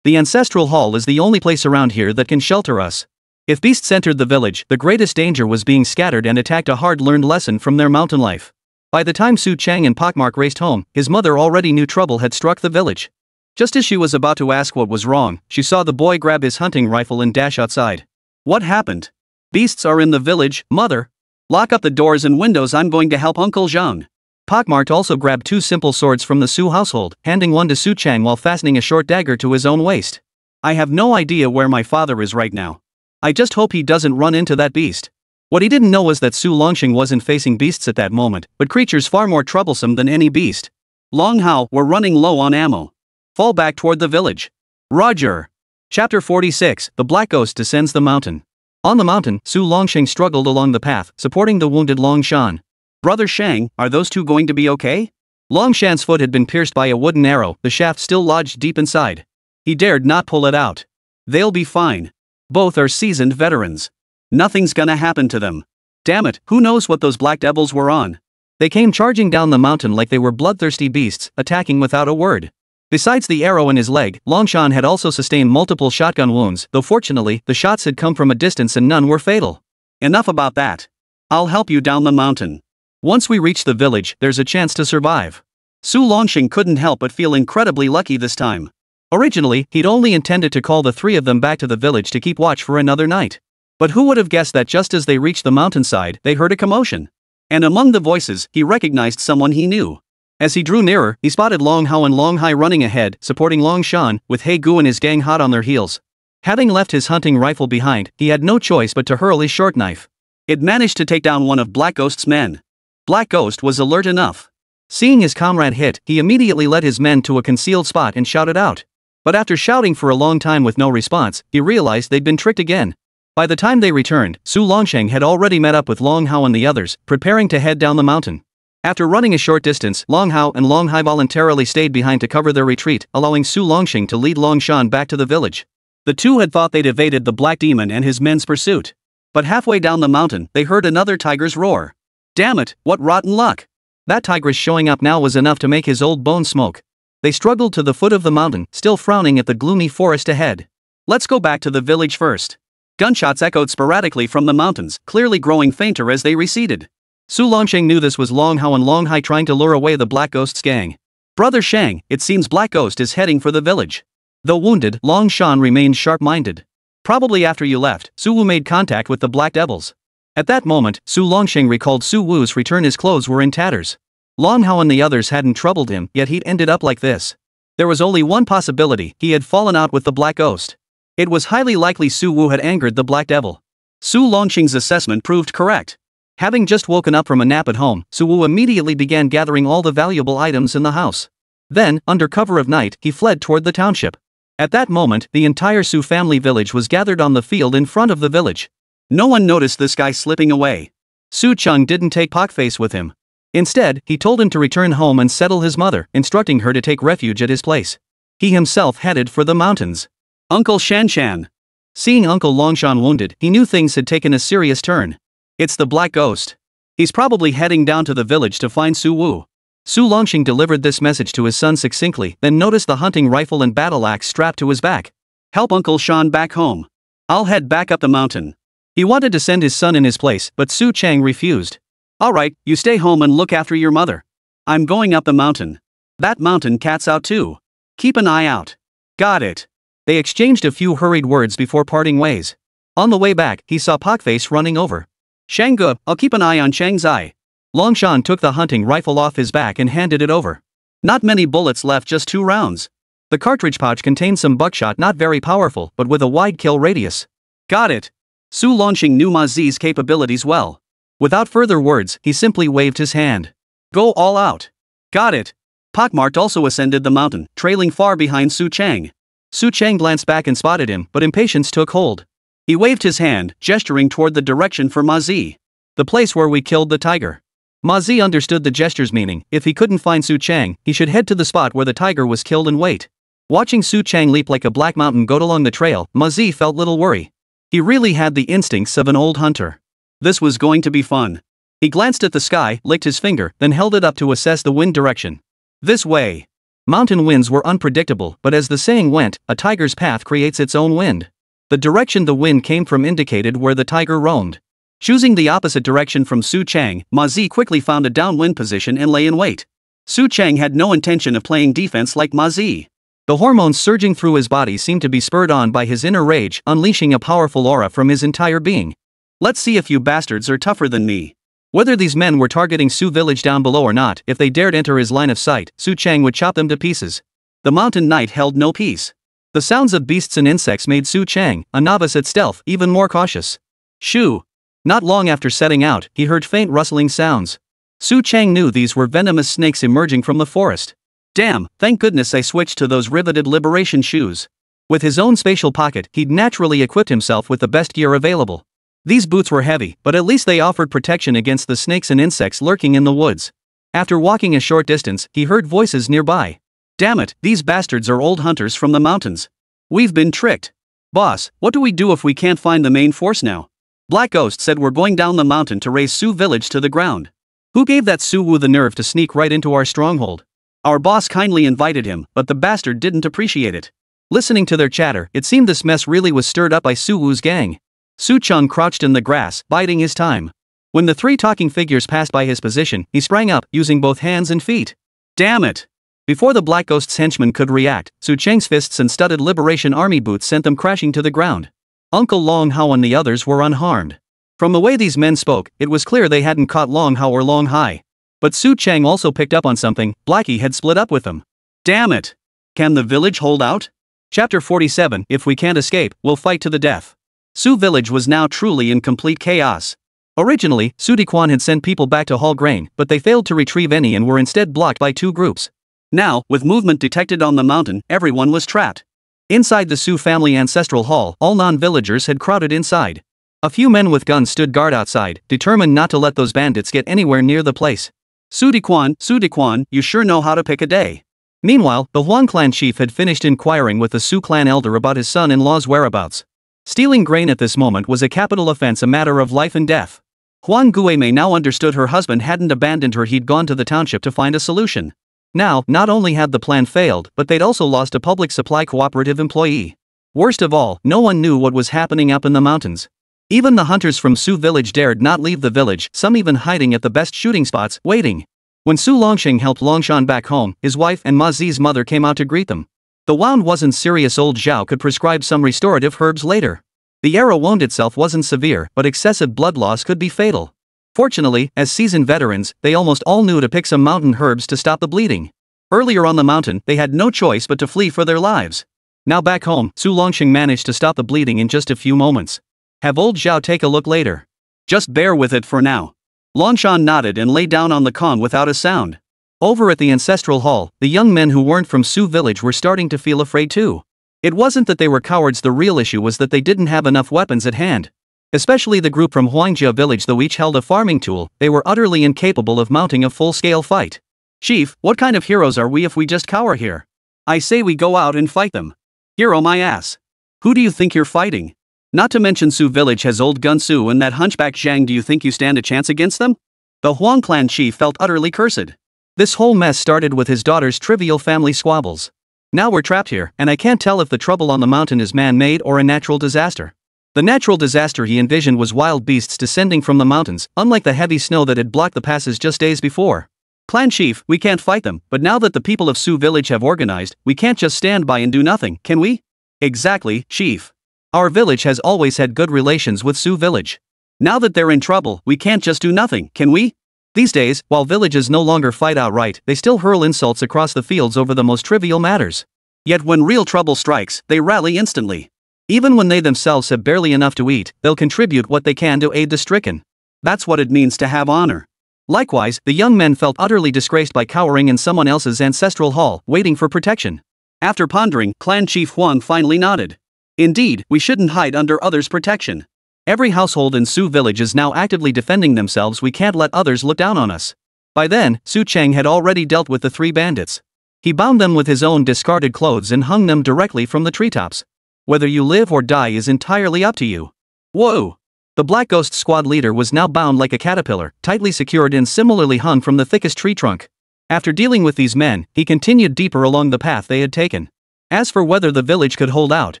The ancestral hall is the only place around here that can shelter us. If beasts entered the village, the greatest danger was being scattered and attacked, a hard-learned lesson from their mountain life. By the time Su Chang and Pockmark raced home, his mother already knew trouble had struck the village. Just as she was about to ask what was wrong, she saw the boy grab his hunting rifle and dash outside. "What happened?" "Beasts are in the village, mother. Lock up the doors and windows, I'm going to help Uncle Zhang." Pockmarked also grabbed two simple swords from the Su household, handing one to Su Chang while fastening a short dagger to his own waist. "I have no idea where my father is right now. I just hope he doesn't run into that beast." What he didn't know was that Su Longxing wasn't facing beasts at that moment, but creatures far more troublesome than any beast. "Long Hao, we're running low on ammo. Fall back toward the village." "Roger." Chapter 46, The Black Ghost Descends the Mountain. On the mountain, Su Longxing struggled along the path, supporting the wounded Long Shan. "Brother Shang, are those two going to be okay?" Long Shan's foot had been pierced by a wooden arrow, the shaft still lodged deep inside. He dared not pull it out. "They'll be fine. Both are seasoned veterans. Nothing's gonna happen to them." Damn it, who knows what those black devils were on? They came charging down the mountain like they were bloodthirsty beasts, attacking without a word. Besides the arrow in his leg, Longshan had also sustained multiple shotgun wounds, though fortunately, the shots had come from a distance and none were fatal. "Enough about that. I'll help you down the mountain. Once we reach the village, there's a chance to survive." Su Longxing couldn't help but feel incredibly lucky this time. Originally, he'd only intended to call the three of them back to the village to keep watch for another night. But who would have guessed that just as they reached the mountainside, they heard a commotion? And among the voices, he recognized someone he knew. As he drew nearer, he spotted Long Hao and Long Hai running ahead, supporting Long Shan, with He Gu and his gang hot on their heels. Having left his hunting rifle behind, he had no choice but to hurl his short knife. It managed to take down one of Black Ghost's men. Black Ghost was alert enough. Seeing his comrade hit, he immediately led his men to a concealed spot and shouted out. But after shouting for a long time with no response, he realized they'd been tricked again. By the time they returned, Su Longsheng had already met up with Long Hao and the others, preparing to head down the mountain. After running a short distance, Long Hao and Long Hai voluntarily stayed behind to cover their retreat, allowing Su Longsheng to lead Long Shan back to the village. The two had thought they'd evaded the Black Demon and his men's pursuit. But halfway down the mountain, they heard another tiger's roar. Damn it, what rotten luck! That tigress showing up now was enough to make his old bones smoke. They struggled to the foot of the mountain, still frowning at the gloomy forest ahead. "Let's go back to the village first." Gunshots echoed sporadically from the mountains, clearly growing fainter as they receded. Su Longsheng knew this was Long Hao and Long Hai trying to lure away the Black Ghost's gang. "Brother Shang, it seems Black Ghost is heading for the village." Though wounded, Long Shan remained sharp-minded. "Probably after you left, Su Wu made contact with the Black Devils." At that moment, Su Longsheng recalled Su Wu's return. His clothes were in tatters. Long Hao and the others hadn't troubled him, yet he'd ended up like this. There was only one possibility: he had fallen out with the Black Ghost. It was highly likely Su Wu had angered the Black Devil. Su Longsheng's assessment proved correct. Having just woken up from a nap at home, Su Wu immediately began gathering all the valuable items in the house. Then, under cover of night, he fled toward the township. At that moment, the entire Su family village was gathered on the field in front of the village. No one noticed this guy slipping away. Su Cheng didn't take Pakface with him. Instead, he told him to return home and settle his mother, instructing her to take refuge at his place. He himself headed for the mountains. Uncle Shanshan. Seeing Uncle Longshan wounded, he knew things had taken a serious turn. It's the Black Ghost. He's probably heading down to the village to find Su Wu. Su Longxing delivered this message to his son succinctly, then noticed the hunting rifle and battle axe strapped to his back. Help Uncle Shan back home. I'll head back up the mountain. He wanted to send his son in his place, but Su Chang refused. Alright, you stay home and look after your mother. I'm going up the mountain. That mountain cat's out too. Keep an eye out. Got it. They exchanged a few hurried words before parting ways. On the way back, he saw Pakface running over. Shangge, I'll keep an eye on Chang's eye. Longshan took the hunting rifle off his back and handed it over. Not many bullets left, just 2 rounds. The cartridge pouch contained some buckshot, not very powerful, but with a wide kill radius. Got it. Su Longxing knew Ma Zi's capabilities well. Without further words, he simply waved his hand. Go all out. Got it. Pockmarked also ascended the mountain, trailing far behind Su Chang. Su Chang glanced back and spotted him, but impatience took hold. He waved his hand, gesturing toward the direction for Ma Zi. The place where we killed the tiger. Ma Zi understood the gesture's meaning. If he couldn't find Su Chang, he should head to the spot where the tiger was killed and wait. Watching Su Chang leap like a black mountain goat along the trail, Ma Zi felt little worry. He really had the instincts of an old hunter. This was going to be fun. He glanced at the sky, licked his finger, then held it up to assess the wind direction. This way. Mountain winds were unpredictable, but as the saying went, a tiger's path creates its own wind. The direction the wind came from indicated where the tiger roamed. Choosing the opposite direction from Su Chang, Ma Zi quickly found a downwind position and lay in wait. Su Chang had no intention of playing defense like Ma Zi. The hormones surging through his body seemed to be spurred on by his inner rage, unleashing a powerful aura from his entire being. Let's see if you bastards are tougher than me. Whether these men were targeting Su village down below or not, if they dared enter his line of sight, Su Chang would chop them to pieces. The mountain night held no peace. The sounds of beasts and insects made Su Chang, a novice at stealth, even more cautious. Shoo! Not long after setting out, he heard faint rustling sounds. Su Chang knew these were venomous snakes emerging from the forest. Damn, thank goodness I switched to those riveted liberation shoes. With his own spatial pocket, he'd naturally equipped himself with the best gear available. These boots were heavy, but at least they offered protection against the snakes and insects lurking in the woods. After walking a short distance, he heard voices nearby. Damn it, these bastards are old hunters from the mountains. We've been tricked. Boss, what do we do if we can't find the main force now? Black Ghost said we're going down the mountain to raze Su village to the ground. Who gave that Su Wu the nerve to sneak right into our stronghold? Our boss kindly invited him, but the bastard didn't appreciate it. Listening to their chatter, it seemed this mess really was stirred up by Su Wu's gang. Su Cheng crouched in the grass, biding his time. When the 3 talking figures passed by his position, he sprang up, using both hands and feet. Damn it! Before the Black Ghost's henchmen could react, Su Cheng's fists and studded Liberation Army boots sent them crashing to the ground. Uncle Long Hao and the others were unharmed. From the way these men spoke, it was clear they hadn't caught Long Hao or Long Hai. But Su Cheng also picked up on something. Blackie had split up with them. Damn it! Can the village hold out? Chapter 47. If we can't escape, we'll fight to the death. Su village was now truly in complete chaos. Originally, Su Diquan had sent people back to haul grain, but they failed to retrieve any and were instead blocked by 2 groups. Now, with movement detected on the mountain, everyone was trapped. Inside the Su family ancestral hall, all non-villagers had crowded inside. A few men with guns stood guard outside, determined not to let those bandits get anywhere near the place. Su Diquan, you sure know how to pick a day. Meanwhile, the Huang clan chief had finished inquiring with the Su clan elder about his son-in-law's whereabouts. Stealing grain at this moment was a capital offense, a matter of life and death. Huang Guimei now understood her husband hadn't abandoned her, he'd gone to the township to find a solution. Now, not only had the plan failed, but they'd also lost a public supply cooperative employee. Worst of all, no one knew what was happening up in the mountains. Even the hunters from Su village dared not leave the village, some even hiding at the best shooting spots, waiting. When Su Longxing helped Longshan back home, his wife and Ma Zi's mother came out to greet them. The wound wasn't serious, old Zhao could prescribe some restorative herbs later. The arrow wound itself wasn't severe, but excessive blood loss could be fatal. Fortunately, as seasoned veterans, they almost all knew to pick some mountain herbs to stop the bleeding. Earlier on the mountain, they had no choice but to flee for their lives. Now back home, Su Longxing managed to stop the bleeding in just a few moments. Have old Zhao take a look later. Just bear with it for now. Longshan nodded and lay down on the con without a sound. Over at the ancestral hall, the young men who weren't from Su village were starting to feel afraid too. It wasn't that they were cowards, the real issue was that they didn't have enough weapons at hand. Especially the group from Huangjia village, though each held a farming tool, they were utterly incapable of mounting a full-scale fight. Chief, what kind of heroes are we if we just cower here? I say we go out and fight them. Hero my ass. Who do you think you're fighting? Not to mention Su village has old Gun Su and that hunchback Zhang. Do you think you stand a chance against them? The Huang clan chief felt utterly cursed. This whole mess started with his daughter's trivial family squabbles. Now we're trapped here, and I can't tell if the trouble on the mountain is man-made or a natural disaster. The natural disaster he envisioned was wild beasts descending from the mountains, unlike the heavy snow that had blocked the passes just days before. Clan chief, we can't fight them, but now that the people of Su village have organized, we can't just stand by and do nothing, can we? Exactly, chief. Our village has always had good relations with Su village. Now that they're in trouble, we can't just do nothing, can we? These days, while villages no longer fight outright, they still hurl insults across the fields over the most trivial matters. Yet when real trouble strikes, they rally instantly. Even when they themselves have barely enough to eat, they'll contribute what they can to aid the stricken. That's what it means to have honor. Likewise, the young men felt utterly disgraced by cowering in someone else's ancestral hall, waiting for protection. After pondering, Clan Chief Huang finally nodded. Indeed, we shouldn't hide under others' protection. Every household in Su village is now actively defending themselves. We can't let others look down on us. By then, Su Cheng had already dealt with the 3 bandits. He bound them with his own discarded clothes and hung them directly from the treetops. Whether you live or die is entirely up to you. Whoa! The Black Ghost squad leader was now bound like a caterpillar, tightly secured and similarly hung from the thickest tree trunk. After dealing with these men, he continued deeper along the path they had taken. As for whether the village could hold out,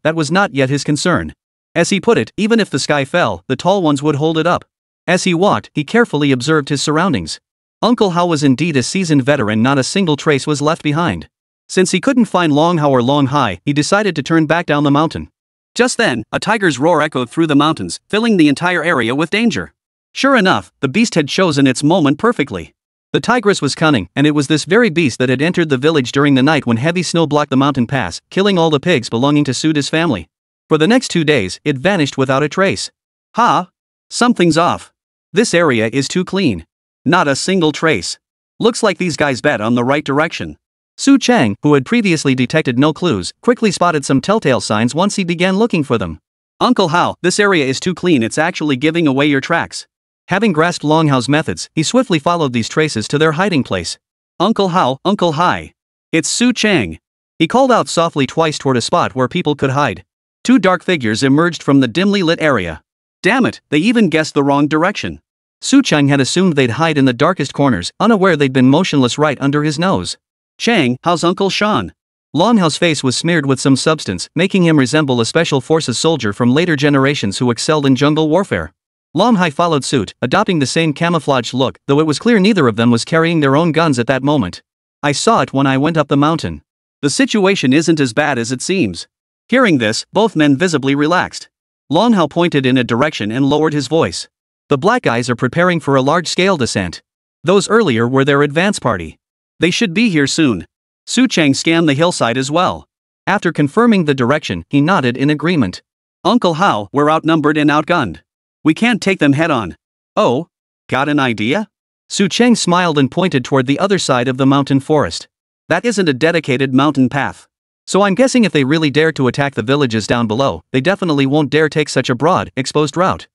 that was not yet his concern. As he put it, even if the sky fell, the tall ones would hold it up. As he walked, he carefully observed his surroundings. Uncle Hao was indeed a seasoned veteran, not a single trace was left behind. Since he couldn't find Long Hao or Long Hai, he decided to turn back down the mountain. Just then, a tiger's roar echoed through the mountains, filling the entire area with danger. Sure enough, the beast had chosen its moment perfectly. The tigress was cunning, and it was this very beast that had entered the village during the night when heavy snow blocked the mountain pass, killing all the pigs belonging to Suda's family. For the next 2 days, it vanished without a trace. Ha! Something's off. This area is too clean. Not a single trace. Looks like these guys bet on the right direction. Su Cheng, who had previously detected no clues, quickly spotted some telltale signs once he began looking for them. Uncle Hao, this area is too clean, it's actually giving away your tracks. Having grasped Long Hao's methods, he swiftly followed these traces to their hiding place. Uncle Hao, Uncle Hai. It's Su Cheng. He called out softly twice toward a spot where people could hide. 2 dark figures emerged from the dimly lit area. Damn it, they even guessed the wrong direction. Su Cheng had assumed they'd hide in the darkest corners, unaware they'd been motionless right under his nose. Chang, how's Uncle Shan? Long Hao's face was smeared with some substance, making him resemble a special forces soldier from later generations who excelled in jungle warfare. Long Hai followed suit, adopting the same camouflaged look, though it was clear neither of them was carrying their own guns at that moment. I saw it when I went up the mountain. The situation isn't as bad as it seems. Hearing this, both men visibly relaxed. Long Hao pointed in a direction and lowered his voice. The black guys are preparing for a large-scale descent. Those earlier were their advance party. They should be here soon. Su Cheng scanned the hillside as well. After confirming the direction, he nodded in agreement. Uncle Hao, we're outnumbered and outgunned. We can't take them head-on. Oh? Got an idea? Su Cheng smiled and pointed toward the other side of the mountain forest. That isn't a dedicated mountain path. So I'm guessing if they really dare to attack the villages down below, they definitely won't dare take such a broad, exposed route.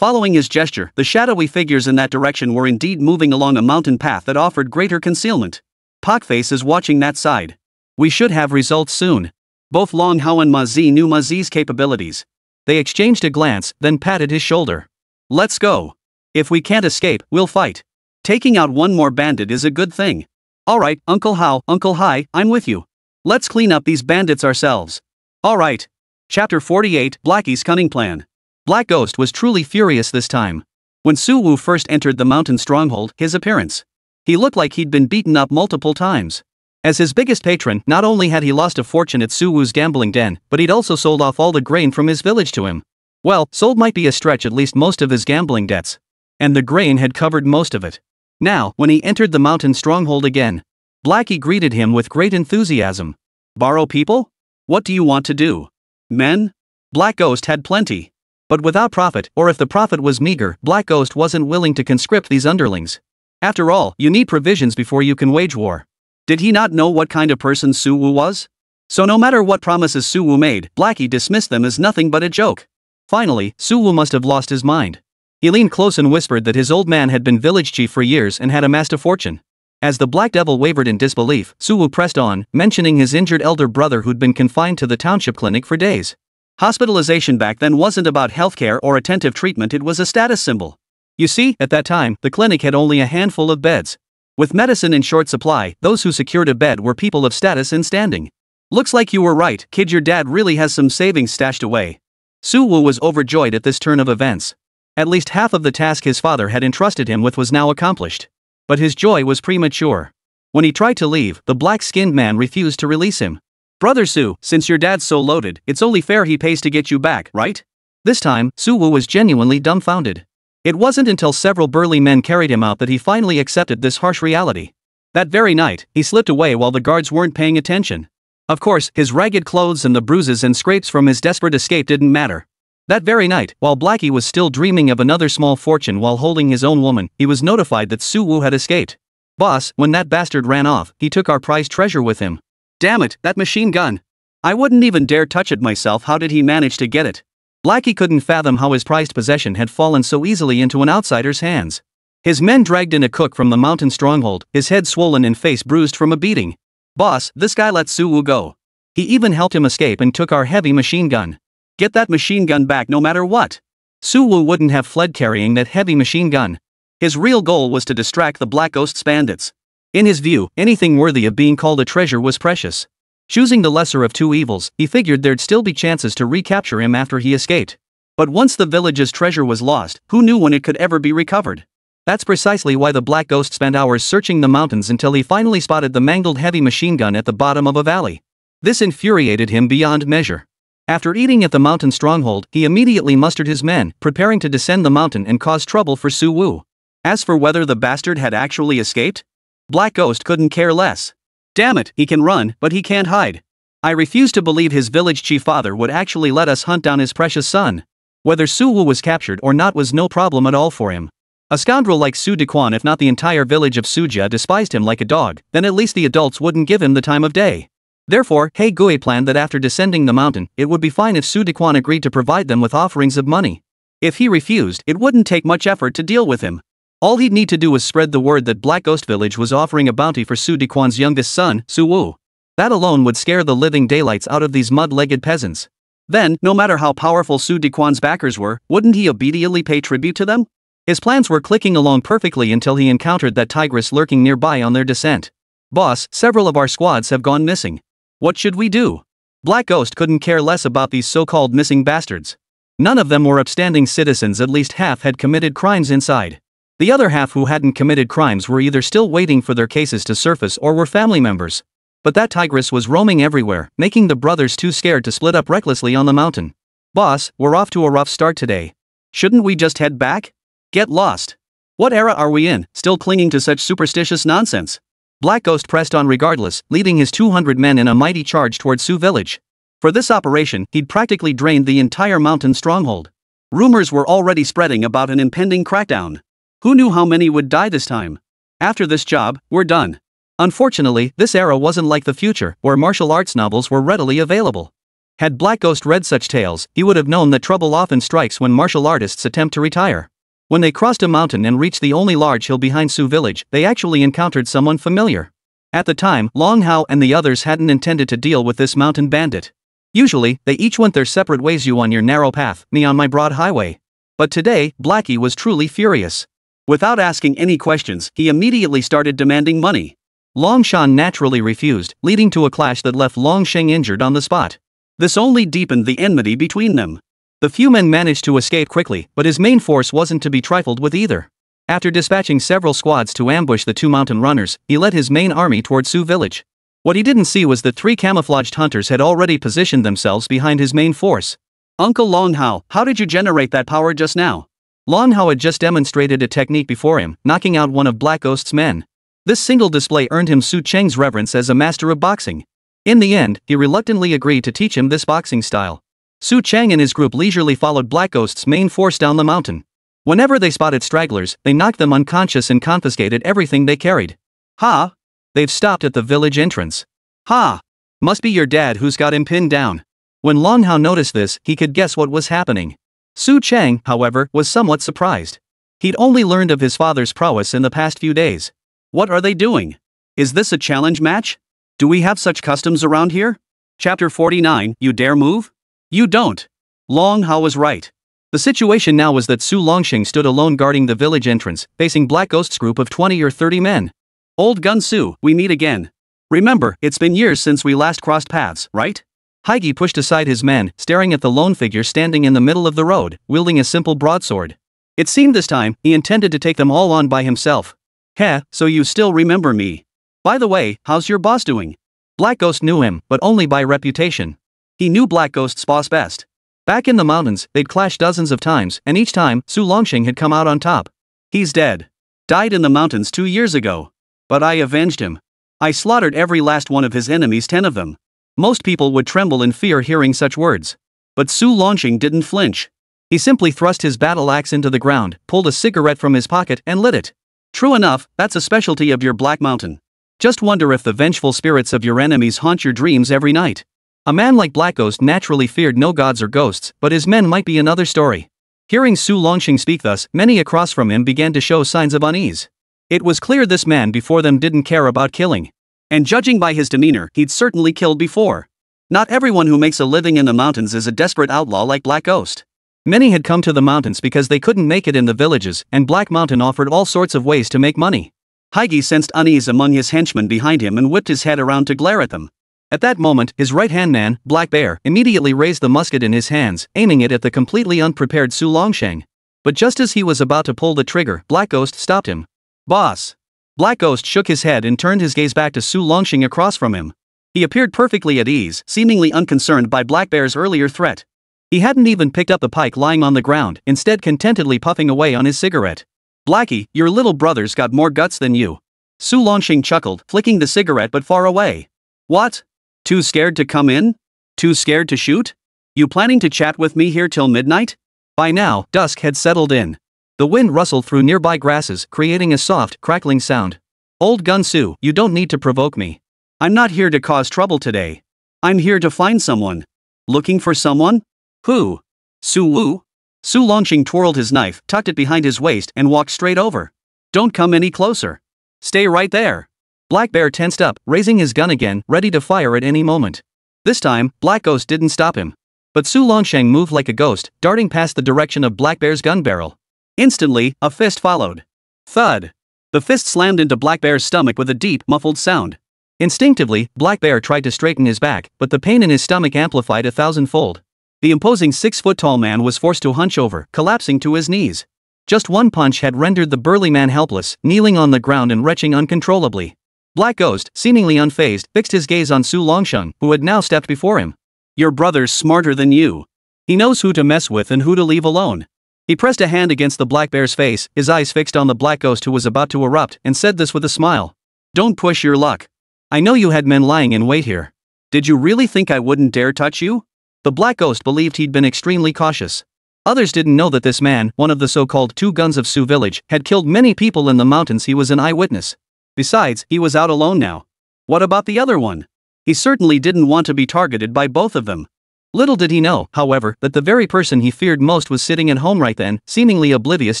Following his gesture, the shadowy figures in that direction were indeed moving along a mountain path that offered greater concealment. Pockface is watching that side. We should have results soon. Both Long Hao and Ma Zi knew Ma Zi's capabilities. They exchanged a glance, then patted his shoulder. Let's go. If we can't escape, we'll fight. Taking out one more bandit is a good thing. Alright, Uncle Hao, Uncle Hai, I'm with you. Let's clean up these bandits ourselves. Alright. Chapter 48, Blackie's Cunning Plan. Black Ghost was truly furious this time. When Su Wu first entered the mountain stronghold, his appearance. He looked like he'd been beaten up multiple times. As his biggest patron, not only had he lost a fortune at Su Wu's gambling den, but he'd also sold off all the grain from his village to him. Well, sold might be a stretch, at least most of his gambling debts. And the grain had covered most of it. Now, when he entered the mountain stronghold again, Blackie greeted him with great enthusiasm. Borrow people? What do you want to do? Men? Black Ghost had plenty. But without profit, or if the profit was meager, Black Ghost wasn't willing to conscript these underlings. After all, you need provisions before you can wage war. Did he not know what kind of person Suwoo was? So no matter what promises Suwoo made, Blackie dismissed them as nothing but a joke. Finally, Suwoo must have lost his mind. He leaned close and whispered that his old man had been village chief for years and had amassed a fortune. As the Black Devil wavered in disbelief, Suwoo pressed on, mentioning his injured elder brother who'd been confined to the township clinic for days. Hospitalization back then wasn't about healthcare or attentive treatment, it was a status symbol. You see, at that time, the clinic had only a handful of beds. With medicine in short supply, those who secured a bed were people of status and standing. Looks like you were right, kid, your dad really has some savings stashed away. Suwoo was overjoyed at this turn of events. At least half of the task his father had entrusted him with was now accomplished. But his joy was premature. When he tried to leave, the black-skinned man refused to release him. Brother Su, since your dad's so loaded, it's only fair he pays to get you back, right? This time, Suwoo was genuinely dumbfounded. It wasn't until several burly men carried him out that he finally accepted this harsh reality. That very night, he slipped away while the guards weren't paying attention. Of course, his ragged clothes and the bruises and scrapes from his desperate escape didn't matter. That very night, while Blackie was still dreaming of another small fortune while holding his own woman, he was notified that Suwoo had escaped. Boss, when that bastard ran off, he took our prized treasure with him. Damn it, that machine gun. I wouldn't even dare touch it myself. How did he manage to get it? Blackie couldn't fathom how his prized possession had fallen so easily into an outsider's hands. His men dragged in a cook from the mountain stronghold, his head swollen and face bruised from a beating. Boss, this guy let Suwoo go. He even helped him escape and took our heavy machine gun. Get that machine gun back no matter what. Suwoo wouldn't have fled carrying that heavy machine gun. His real goal was to distract the Black Ghost's bandits. In his view, anything worthy of being called a treasure was precious. Choosing the lesser of two evils, he figured there'd still be chances to recapture him after he escaped. But once the village's treasure was lost, who knew when it could ever be recovered? That's precisely why the Black Ghost spent hours searching the mountains until he finally spotted the mangled heavy machine gun at the bottom of a valley. This infuriated him beyond measure. After eating at the mountain stronghold, he immediately mustered his men, preparing to descend the mountain and cause trouble for Suwoo. As for whether the bastard had actually escaped, Black Ghost couldn't care less. Damn it, he can run, but he can't hide. I refuse to believe his village chief father would actually let us hunt down his precious son. Whether Suwoo was captured or not was no problem at all for him. A scoundrel like Su Dequan, if not the entire village of Sujia, despised him like a dog, then at least the adults wouldn't give him the time of day. Therefore, He Gui planned that after descending the mountain, it would be fine if Su Dequan agreed to provide them with offerings of money. If he refused, it wouldn't take much effort to deal with him. All he'd need to do was spread the word that Black Ghost Village was offering a bounty for Su Dequan's youngest son, Suwoo. That alone would scare the living daylights out of these mud-legged peasants. Then, no matter how powerful Su Dequan's backers were, wouldn't he obediently pay tribute to them? His plans were clicking along perfectly until he encountered that tigress lurking nearby on their descent. Boss, several of our squads have gone missing. What should we do? Black Ghost couldn't care less about these so-called missing bastards. None of them were upstanding citizens, at least half had committed crimes inside. The other half who hadn't committed crimes were either still waiting for their cases to surface or were family members. But that tigress was roaming everywhere, making the brothers too scared to split up recklessly on the mountain. Boss, we're off to a rough start today. Shouldn't we just head back? Get lost. What era are we in, still clinging to such superstitious nonsense? Black Ghost pressed on regardless, leading his 200 men in a mighty charge toward Su Village. For this operation, he'd practically drained the entire mountain stronghold. Rumors were already spreading about an impending crackdown. Who knew how many would die this time? After this job, we're done. Unfortunately, this era wasn't like the future, where martial arts novels were readily available. Had Black Ghost read such tales, he would have known that trouble often strikes when martial artists attempt to retire. When they crossed a mountain and reached the only large hill behind Su Village, they actually encountered someone familiar. At the time, Long Hao and the others hadn't intended to deal with this mountain bandit. Usually, they each went their separate ways, you on your narrow path, me on my broad highway. But today, Blackie was truly furious. Without asking any questions, he immediately started demanding money. Long Shan naturally refused, leading to a clash that left Long Sheng injured on the spot. This only deepened the enmity between them. The few men managed to escape quickly, but his main force wasn't to be trifled with either. After dispatching several squads to ambush the two mountain runners, he led his main army toward Su Village. What he didn't see was that 3 camouflaged hunters had already positioned themselves behind his main force. Uncle Long Hao, how did you generate that power just now? Long Hao had just demonstrated a technique before him, knocking out one of Black Ghost's men. This single display earned him Su Cheng's reverence as a master of boxing. In the end, he reluctantly agreed to teach him this boxing style. Su Chang and his group leisurely followed Black Ghost's main force down the mountain. Whenever they spotted stragglers, they knocked them unconscious and confiscated everything they carried. Ha! They've stopped at the village entrance. Ha! Must be your dad who's got him pinned down. When Long Hao noticed this, he could guess what was happening. Su Chang, however, was somewhat surprised. He'd only learned of his father's prowess in the past few days. What are they doing? Is this a challenge match? Do we have such customs around here? Chapter 49, You Dare Move? You don't. Long Hao was right. The situation now was that Su Longxing stood alone guarding the village entrance, facing Black Ghost's group of 20 or 30 men. Old Gun Su, we meet again. Remember, it's been years since we last crossed paths, right? Haigi pushed aside his men, staring at the lone figure standing in the middle of the road, wielding a simple broadsword. It seemed this time, he intended to take them all on by himself. Heh, so you still remember me. By the way, how's your boss doing? Black Ghost knew him, but only by reputation. He knew Black Ghost's boss best. Back in the mountains, they'd clashed dozens of times, and each time, Su Longxing had come out on top. He's dead. Died in the mountains 2 years ago. But I avenged him. I slaughtered every last one of his enemies, 10 of them. Most people would tremble in fear hearing such words. But Su Longxing didn't flinch. He simply thrust his battle axe into the ground, pulled a cigarette from his pocket and lit it. True enough, that's a specialty of your Black Mountain. Just wonder if the vengeful spirits of your enemies haunt your dreams every night. A man like Black Ghost naturally feared no gods or ghosts, but his men might be another story. Hearing Su Longxing speak thus, many across from him began to show signs of unease. It was clear this man before them didn't care about killing. And judging by his demeanor, he'd certainly killed before. Not everyone who makes a living in the mountains is a desperate outlaw like Black Ghost. Many had come to the mountains because they couldn't make it in the villages, and Black Mountain offered all sorts of ways to make money. Haigi sensed unease among his henchmen behind him and whipped his head around to glare at them. At that moment, his right-hand man, Black Bear, immediately raised the musket in his hands, aiming it at the completely unprepared Su Longxing. But just as he was about to pull the trigger, Black Ghost stopped him. Boss! Black Ghost shook his head and turned his gaze back to Su Longxing across from him. He appeared perfectly at ease, seemingly unconcerned by Black Bear's earlier threat. He hadn't even picked up the pike lying on the ground, instead contentedly puffing away on his cigarette. Blackie, your little brother's got more guts than you. Su Longxing chuckled, flicking the cigarette but far away. What? Too scared to come in? Too scared to shoot? You planning to chat with me here till midnight? By now, dusk had settled in. The wind rustled through nearby grasses, creating a soft, crackling sound. Old Gun Su, you don't need to provoke me. I'm not here to cause trouble today. I'm here to find someone. Looking for someone? Who? Su Wu? Su Longxing twirled his knife, tucked it behind his waist and walked straight over. Don't come any closer. Stay right there. Black Bear tensed up, raising his gun again, ready to fire at any moment. This time, Black Ghost didn't stop him. But Su Longxing moved like a ghost, darting past the direction of Black Bear's gun barrel. Instantly, a fist followed. Thud. The fist slammed into Black Bear's stomach with a deep, muffled sound. Instinctively, Black Bear tried to straighten his back, but the pain in his stomach amplified 1,000-fold. The imposing 6-foot-tall man was forced to hunch over, collapsing to his knees. Just one punch had rendered the burly man helpless, kneeling on the ground and retching uncontrollably. Black Ghost, seemingly unfazed, fixed his gaze on Su Longxing, who had now stepped before him. Your brother's smarter than you. He knows who to mess with and who to leave alone. He pressed a hand against the Black Bear's face, his eyes fixed on the Black Ghost who was about to erupt, and said this with a smile. Don't push your luck. I know you had men lying in wait here. Did you really think I wouldn't dare touch you? The Black Ghost believed he'd been extremely cautious. Others didn't know that this man, one of the so-called two guns of Su village, had killed many people in the mountains. He was an eyewitness. Besides, he was out alone now. What about the other one? He certainly didn't want to be targeted by both of them. Little did he know, however, that the very person he feared most was sitting at home right then, seemingly oblivious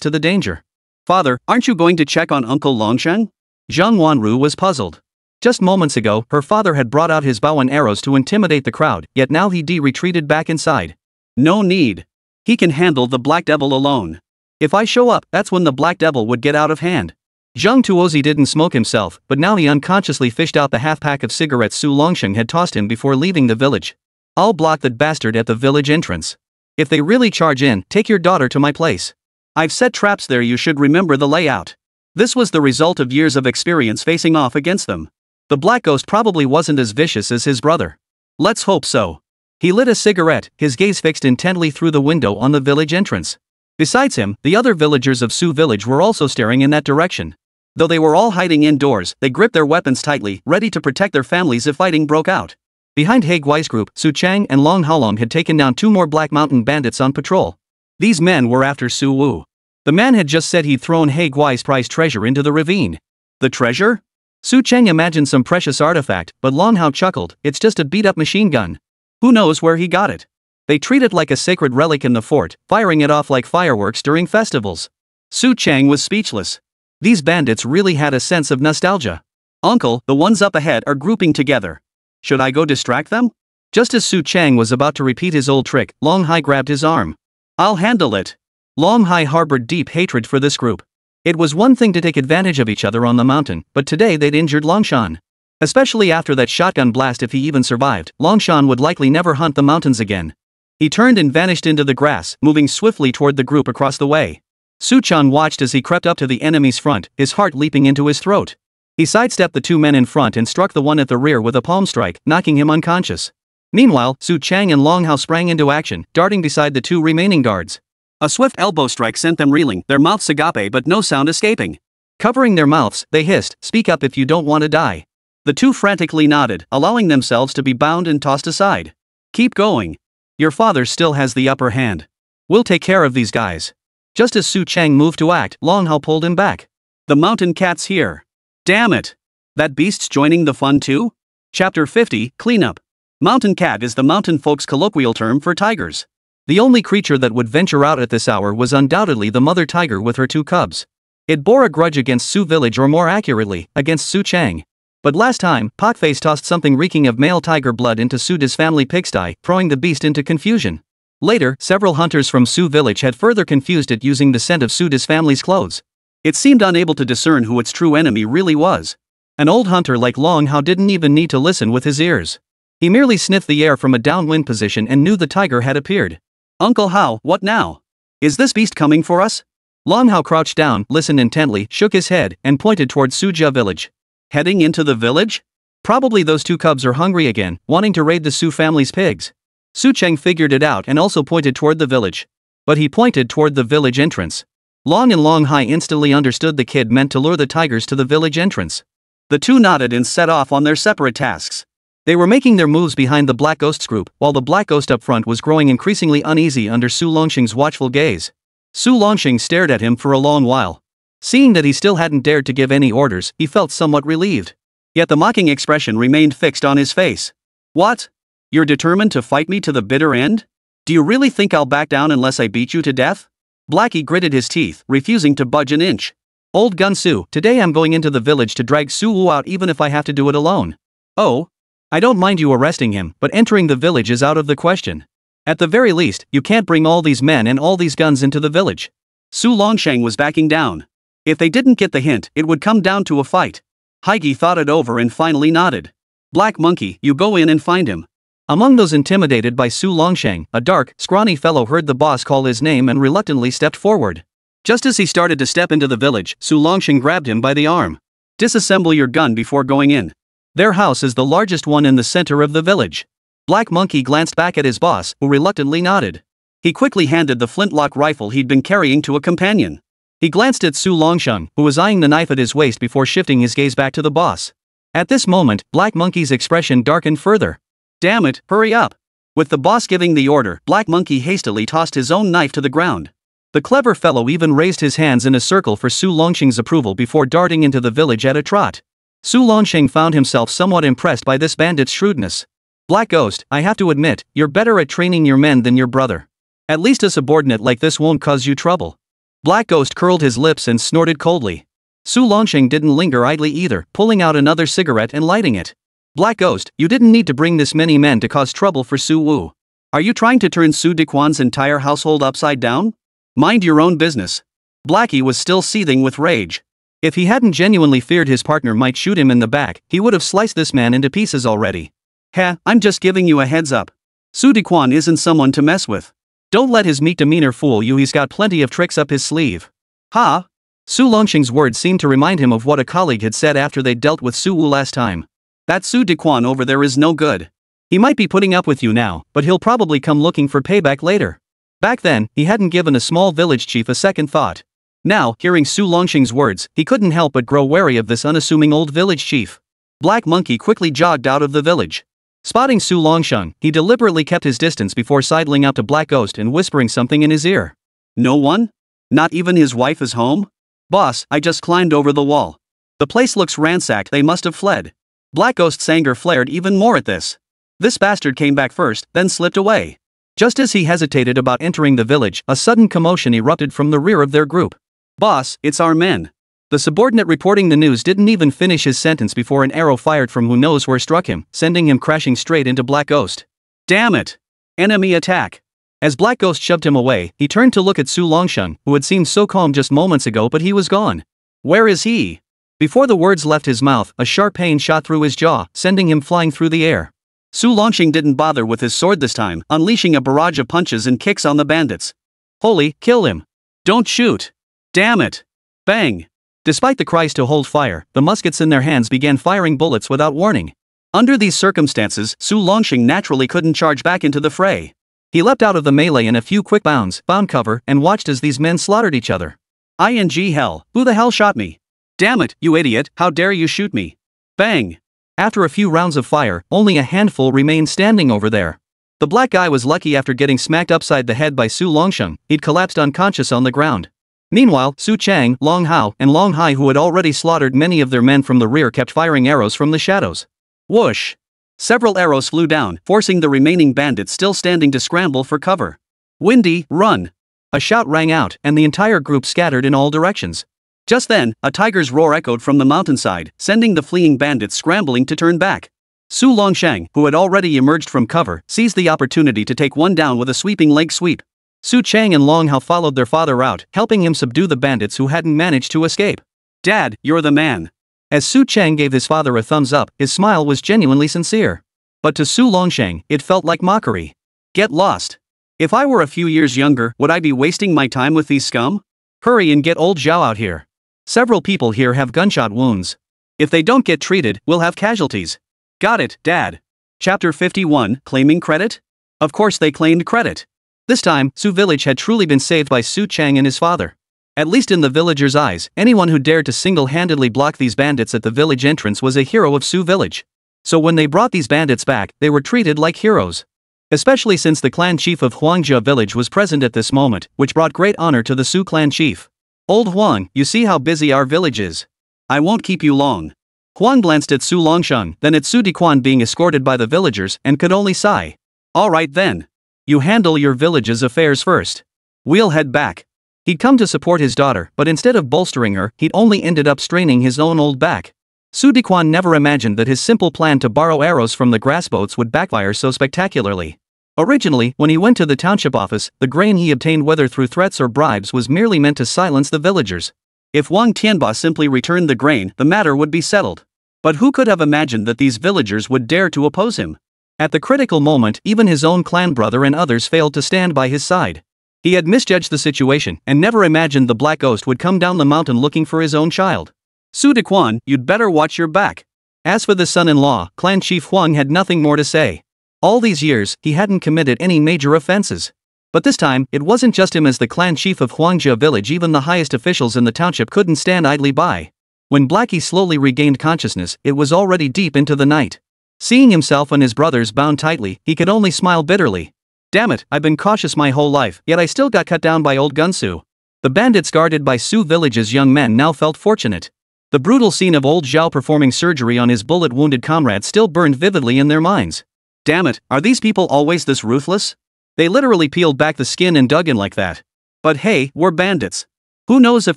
to the danger. Father, aren't you going to check on Uncle Longsheng? Zhang Wanru was puzzled. Just moments ago, her father had brought out his bow and arrows to intimidate the crowd, yet now he retreated back inside. No need. He can handle the Black Devil alone. If I show up, that's when the Black Devil would get out of hand. Zhang Tuozi didn't smoke himself, but now he unconsciously fished out the half-pack of cigarettes Su Longxing had tossed him before leaving the village. I'll block that bastard at the village entrance. If they really charge in, take your daughter to my place. I've set traps there, you should remember the layout. This was the result of years of experience facing off against them. The Black Ghost probably wasn't as vicious as his brother. Let's hope so. He lit a cigarette, his gaze fixed intently through the window on the village entrance. Besides him, the other villagers of Su village were also staring in that direction. Though they were all hiding indoors, they gripped their weapons tightly, ready to protect their families if fighting broke out. Behind He Gui's group, Su Chang and Long Haolong had taken down 2 more Black Mountain bandits on patrol. These men were after Su Wu. The man had just said he'd thrown He Gui's prized treasure into the ravine. The treasure? Su Chang imagined some precious artifact, but Long Hao chuckled, it's just a beat-up machine gun. Who knows where he got it? They treat it like a sacred relic in the fort, firing it off like fireworks during festivals. Su Chang was speechless. These bandits really had a sense of nostalgia. Uncle, the ones up ahead are grouping together. Should I go distract them? Just as Su Chang was about to repeat his old trick, Long Hai grabbed his arm. I'll handle it. Long Hai harbored deep hatred for this group. It was one thing to take advantage of each other on the mountain, but today they'd injured Longshan. Especially after that shotgun blast. If he even survived, Longshan would likely never hunt the mountains again. He turned and vanished into the grass, moving swiftly toward the group across the way. Su Chan watched as he crept up to the enemy's front, his heart leaping into his throat. He sidestepped the 2 men in front and struck the one at the rear with a palm strike, knocking him unconscious. Meanwhile, Su Chang and Long Hao sprang into action, darting beside the 2 remaining guards. A swift elbow strike sent them reeling, their mouths agape but no sound escaping. Covering their mouths, they hissed, "Speak up if you don't want to die." The 2 frantically nodded, allowing themselves to be bound and tossed aside. Keep going. Your father still has the upper hand. We'll take care of these guys. Just as Su Chang moved to act, Long Hao pulled him back. The mountain cat's here. Damn it. That beast's joining the fun too? Chapter 50, Cleanup. Mountain cat is the mountain folks' colloquial term for tigers. The only creature that would venture out at this hour was undoubtedly the mother tiger with her 2 cubs. It bore a grudge against Su Village, or more accurately, against Su Chang. But last time, Pockface tossed something reeking of male tiger blood into Suda's family pigsty, throwing the beast into confusion. Later, several hunters from Su Village had further confused it using the scent of Suda's family's clothes. It seemed unable to discern who its true enemy really was. An old hunter like Long Hao didn't even need to listen with his ears. He merely sniffed the air from a downwind position and knew the tiger had appeared. Uncle Hao, what now? Is this beast coming for us? Long Hao crouched down, listened intently, shook his head, and pointed toward Sujia village. Heading into the village? Probably those 2 cubs are hungry again, wanting to raid the Su family's pigs. Su Cheng figured it out and also pointed toward the village. But he pointed toward the village entrance. Long and Long Hai instantly understood the kid meant to lure the tigers to the village entrance. The 2 nodded and set off on their separate tasks. They were making their moves behind the Black Ghost's group, while the Black Ghost up front was growing increasingly uneasy under Su Longxing's watchful gaze. Su Longxing stared at him for a long while. Seeing that he still hadn't dared to give any orders, he felt somewhat relieved. Yet the mocking expression remained fixed on his face. What? You're determined to fight me to the bitter end? Do you really think I'll back down unless I beat you to death? Blackie gritted his teeth, refusing to budge an inch. Old Gun Su, today I'm going into the village to drag Su Wu out even if I have to do it alone. Oh? I don't mind you arresting him, but entering the village is out of the question. At the very least, you can't bring all these men and all these guns into the village. Su Longsheng was backing down. If they didn't get the hint, it would come down to a fight. Haigi thought it over and finally nodded. Black Monkey, you go in and find him. Among those intimidated by Su Longsheng, a dark, scrawny fellow heard the boss call his name and reluctantly stepped forward. Just as he started to step into the village, Su Longsheng grabbed him by the arm. Disassemble your gun before going in. Their house is the largest one in the center of the village. Black Monkey glanced back at his boss, who reluctantly nodded. He quickly handed the flintlock rifle he'd been carrying to a companion. He glanced at Su Longsheng, who was eyeing the knife at his waist before shifting his gaze back to the boss. At this moment, Black Monkey's expression darkened further. Damn it, hurry up. With the boss giving the order, Black Monkey hastily tossed his own knife to the ground. The clever fellow even raised his hands in a circle for Su Longsheng's approval before darting into the village at a trot. Su Longsheng found himself somewhat impressed by this bandit's shrewdness. Black Ghost, I have to admit, you're better at training your men than your brother. At least a subordinate like this won't cause you trouble. Black Ghost curled his lips and snorted coldly. Su Longsheng didn't linger idly either, pulling out another cigarette and lighting it. Black Ghost, you didn't need to bring this many men to cause trouble for Su Wu. Are you trying to turn Su Dequan's entire household upside down? Mind your own business. Blackie was still seething with rage. If he hadn't genuinely feared his partner might shoot him in the back, he would have sliced this man into pieces already. Heh, I'm just giving you a heads up. Su Dequan isn't someone to mess with. Don't let his meek demeanor fool you, he's got plenty of tricks up his sleeve. Ha! Su Longsheng's words seemed to remind him of what a colleague had said after they'd dealt with Su Wu last time. That Su Dequan over there is no good. He might be putting up with you now, but he'll probably come looking for payback later. Back then, he hadn't given a small village chief a second thought. Now, hearing Su Longsheng's words, he couldn't help but grow wary of this unassuming old village chief. Black Monkey quickly jogged out of the village. Spotting Su Longsheng, he deliberately kept his distance before sidling up to Black Ghost and whispering something in his ear. No one? Not even his wife is home? Boss, I just climbed over the wall. The place looks ransacked, they must have fled. Black Ghost's anger flared even more at this. This bastard came back first, then slipped away. Just as he hesitated about entering the village, a sudden commotion erupted from the rear of their group. Boss, it's our men. The subordinate reporting the news didn't even finish his sentence before an arrow fired from who knows where struck him, sending him crashing straight into Black Ghost. Damn it! Enemy attack! As Black Ghost shoved him away, he turned to look at Su Longsheng, who had seemed so calm just moments ago, but he was gone. Where is he? Before the words left his mouth, a sharp pain shot through his jaw, sending him flying through the air. Su Longsheng didn't bother with his sword this time, unleashing a barrage of punches and kicks on the bandits. Holy, kill him! Don't shoot! Damn it! Bang! Despite the cries to hold fire, the muskets in their hands began firing bullets without warning. Under these circumstances, Su Longsheng naturally couldn't charge back into the fray. He leapt out of the melee in a few quick bounds, found cover, and watched as these men slaughtered each other. Hell, who the hell shot me? Damn it, you idiot, how dare you shoot me? Bang! After a few rounds of fire, only a handful remained standing over there. The black guy was lucky after getting smacked upside the head by Su Longsheng, he'd collapsed unconscious on the ground. Meanwhile, Su Chang, Long Hao, and Long Hai, who had already slaughtered many of their men from the rear, kept firing arrows from the shadows. Whoosh! Several arrows flew down, forcing the remaining bandits still standing to scramble for cover. Windy, run! A shout rang out, and the entire group scattered in all directions. Just then, a tiger's roar echoed from the mountainside, sending the fleeing bandits scrambling to turn back. Su Longsheng, who had already emerged from cover, seized the opportunity to take one down with a sweeping leg sweep. Su Chang and Long Hao followed their father out, helping him subdue the bandits who hadn't managed to escape. Dad, you're the man. As Su Chang gave his father a thumbs up, his smile was genuinely sincere. But to Su Longsheng, it felt like mockery. Get lost. If I were a few years younger, would I be wasting my time with these scum? Hurry and get old Zhao out here. Several people here have gunshot wounds. If they don't get treated, we'll have casualties. Got it, Dad. Chapter 51, Claiming Credit? Of course they claimed credit. This time, Su Village had truly been saved by Su Chang and his father. At least in the villagers' eyes, anyone who dared to single-handedly block these bandits at the village entrance was a hero of Su Village. So when they brought these bandits back, they were treated like heroes. Especially since the clan chief of Huangjia village was present at this moment, which brought great honor to the Su clan chief. Old Huang, you see how busy our village is. I won't keep you long. Huang glanced at Su Longsheng, then at Su Diquan being escorted by the villagers, and could only sigh. Alright then. You handle your village's affairs first. We'll head back. He'd come to support his daughter, but instead of bolstering her, he'd only ended up straining his own old back. Su Diquan never imagined that his simple plan to borrow arrows from the grass boats would backfire so spectacularly. Originally, when he went to the township office, the grain he obtained, whether through threats or bribes, was merely meant to silence the villagers. If Wang Tianba simply returned the grain, the matter would be settled. But who could have imagined that these villagers would dare to oppose him? At the critical moment, even his own clan brother and others failed to stand by his side. He had misjudged the situation, and never imagined the Black Ghost would come down the mountain looking for his own child. Su Diquan, you'd better watch your back. As for the son-in-law, Clan Chief Huang had nothing more to say. All these years, he hadn't committed any major offenses. But this time, it wasn't just him. As the clan chief of Huangjia village, even the highest officials in the township couldn't stand idly by. When Blackie slowly regained consciousness, it was already deep into the night. Seeing himself and his brothers bound tightly, he could only smile bitterly. Damn it, I've been cautious my whole life, yet I still got cut down by old Gunsu. The bandits guarded by Su village's young men now felt fortunate. The brutal scene of old Zhao performing surgery on his bullet-wounded comrade still burned vividly in their minds. Damn it, are these people always this ruthless? They literally peeled back the skin and dug in like that. But hey, we're bandits. Who knows if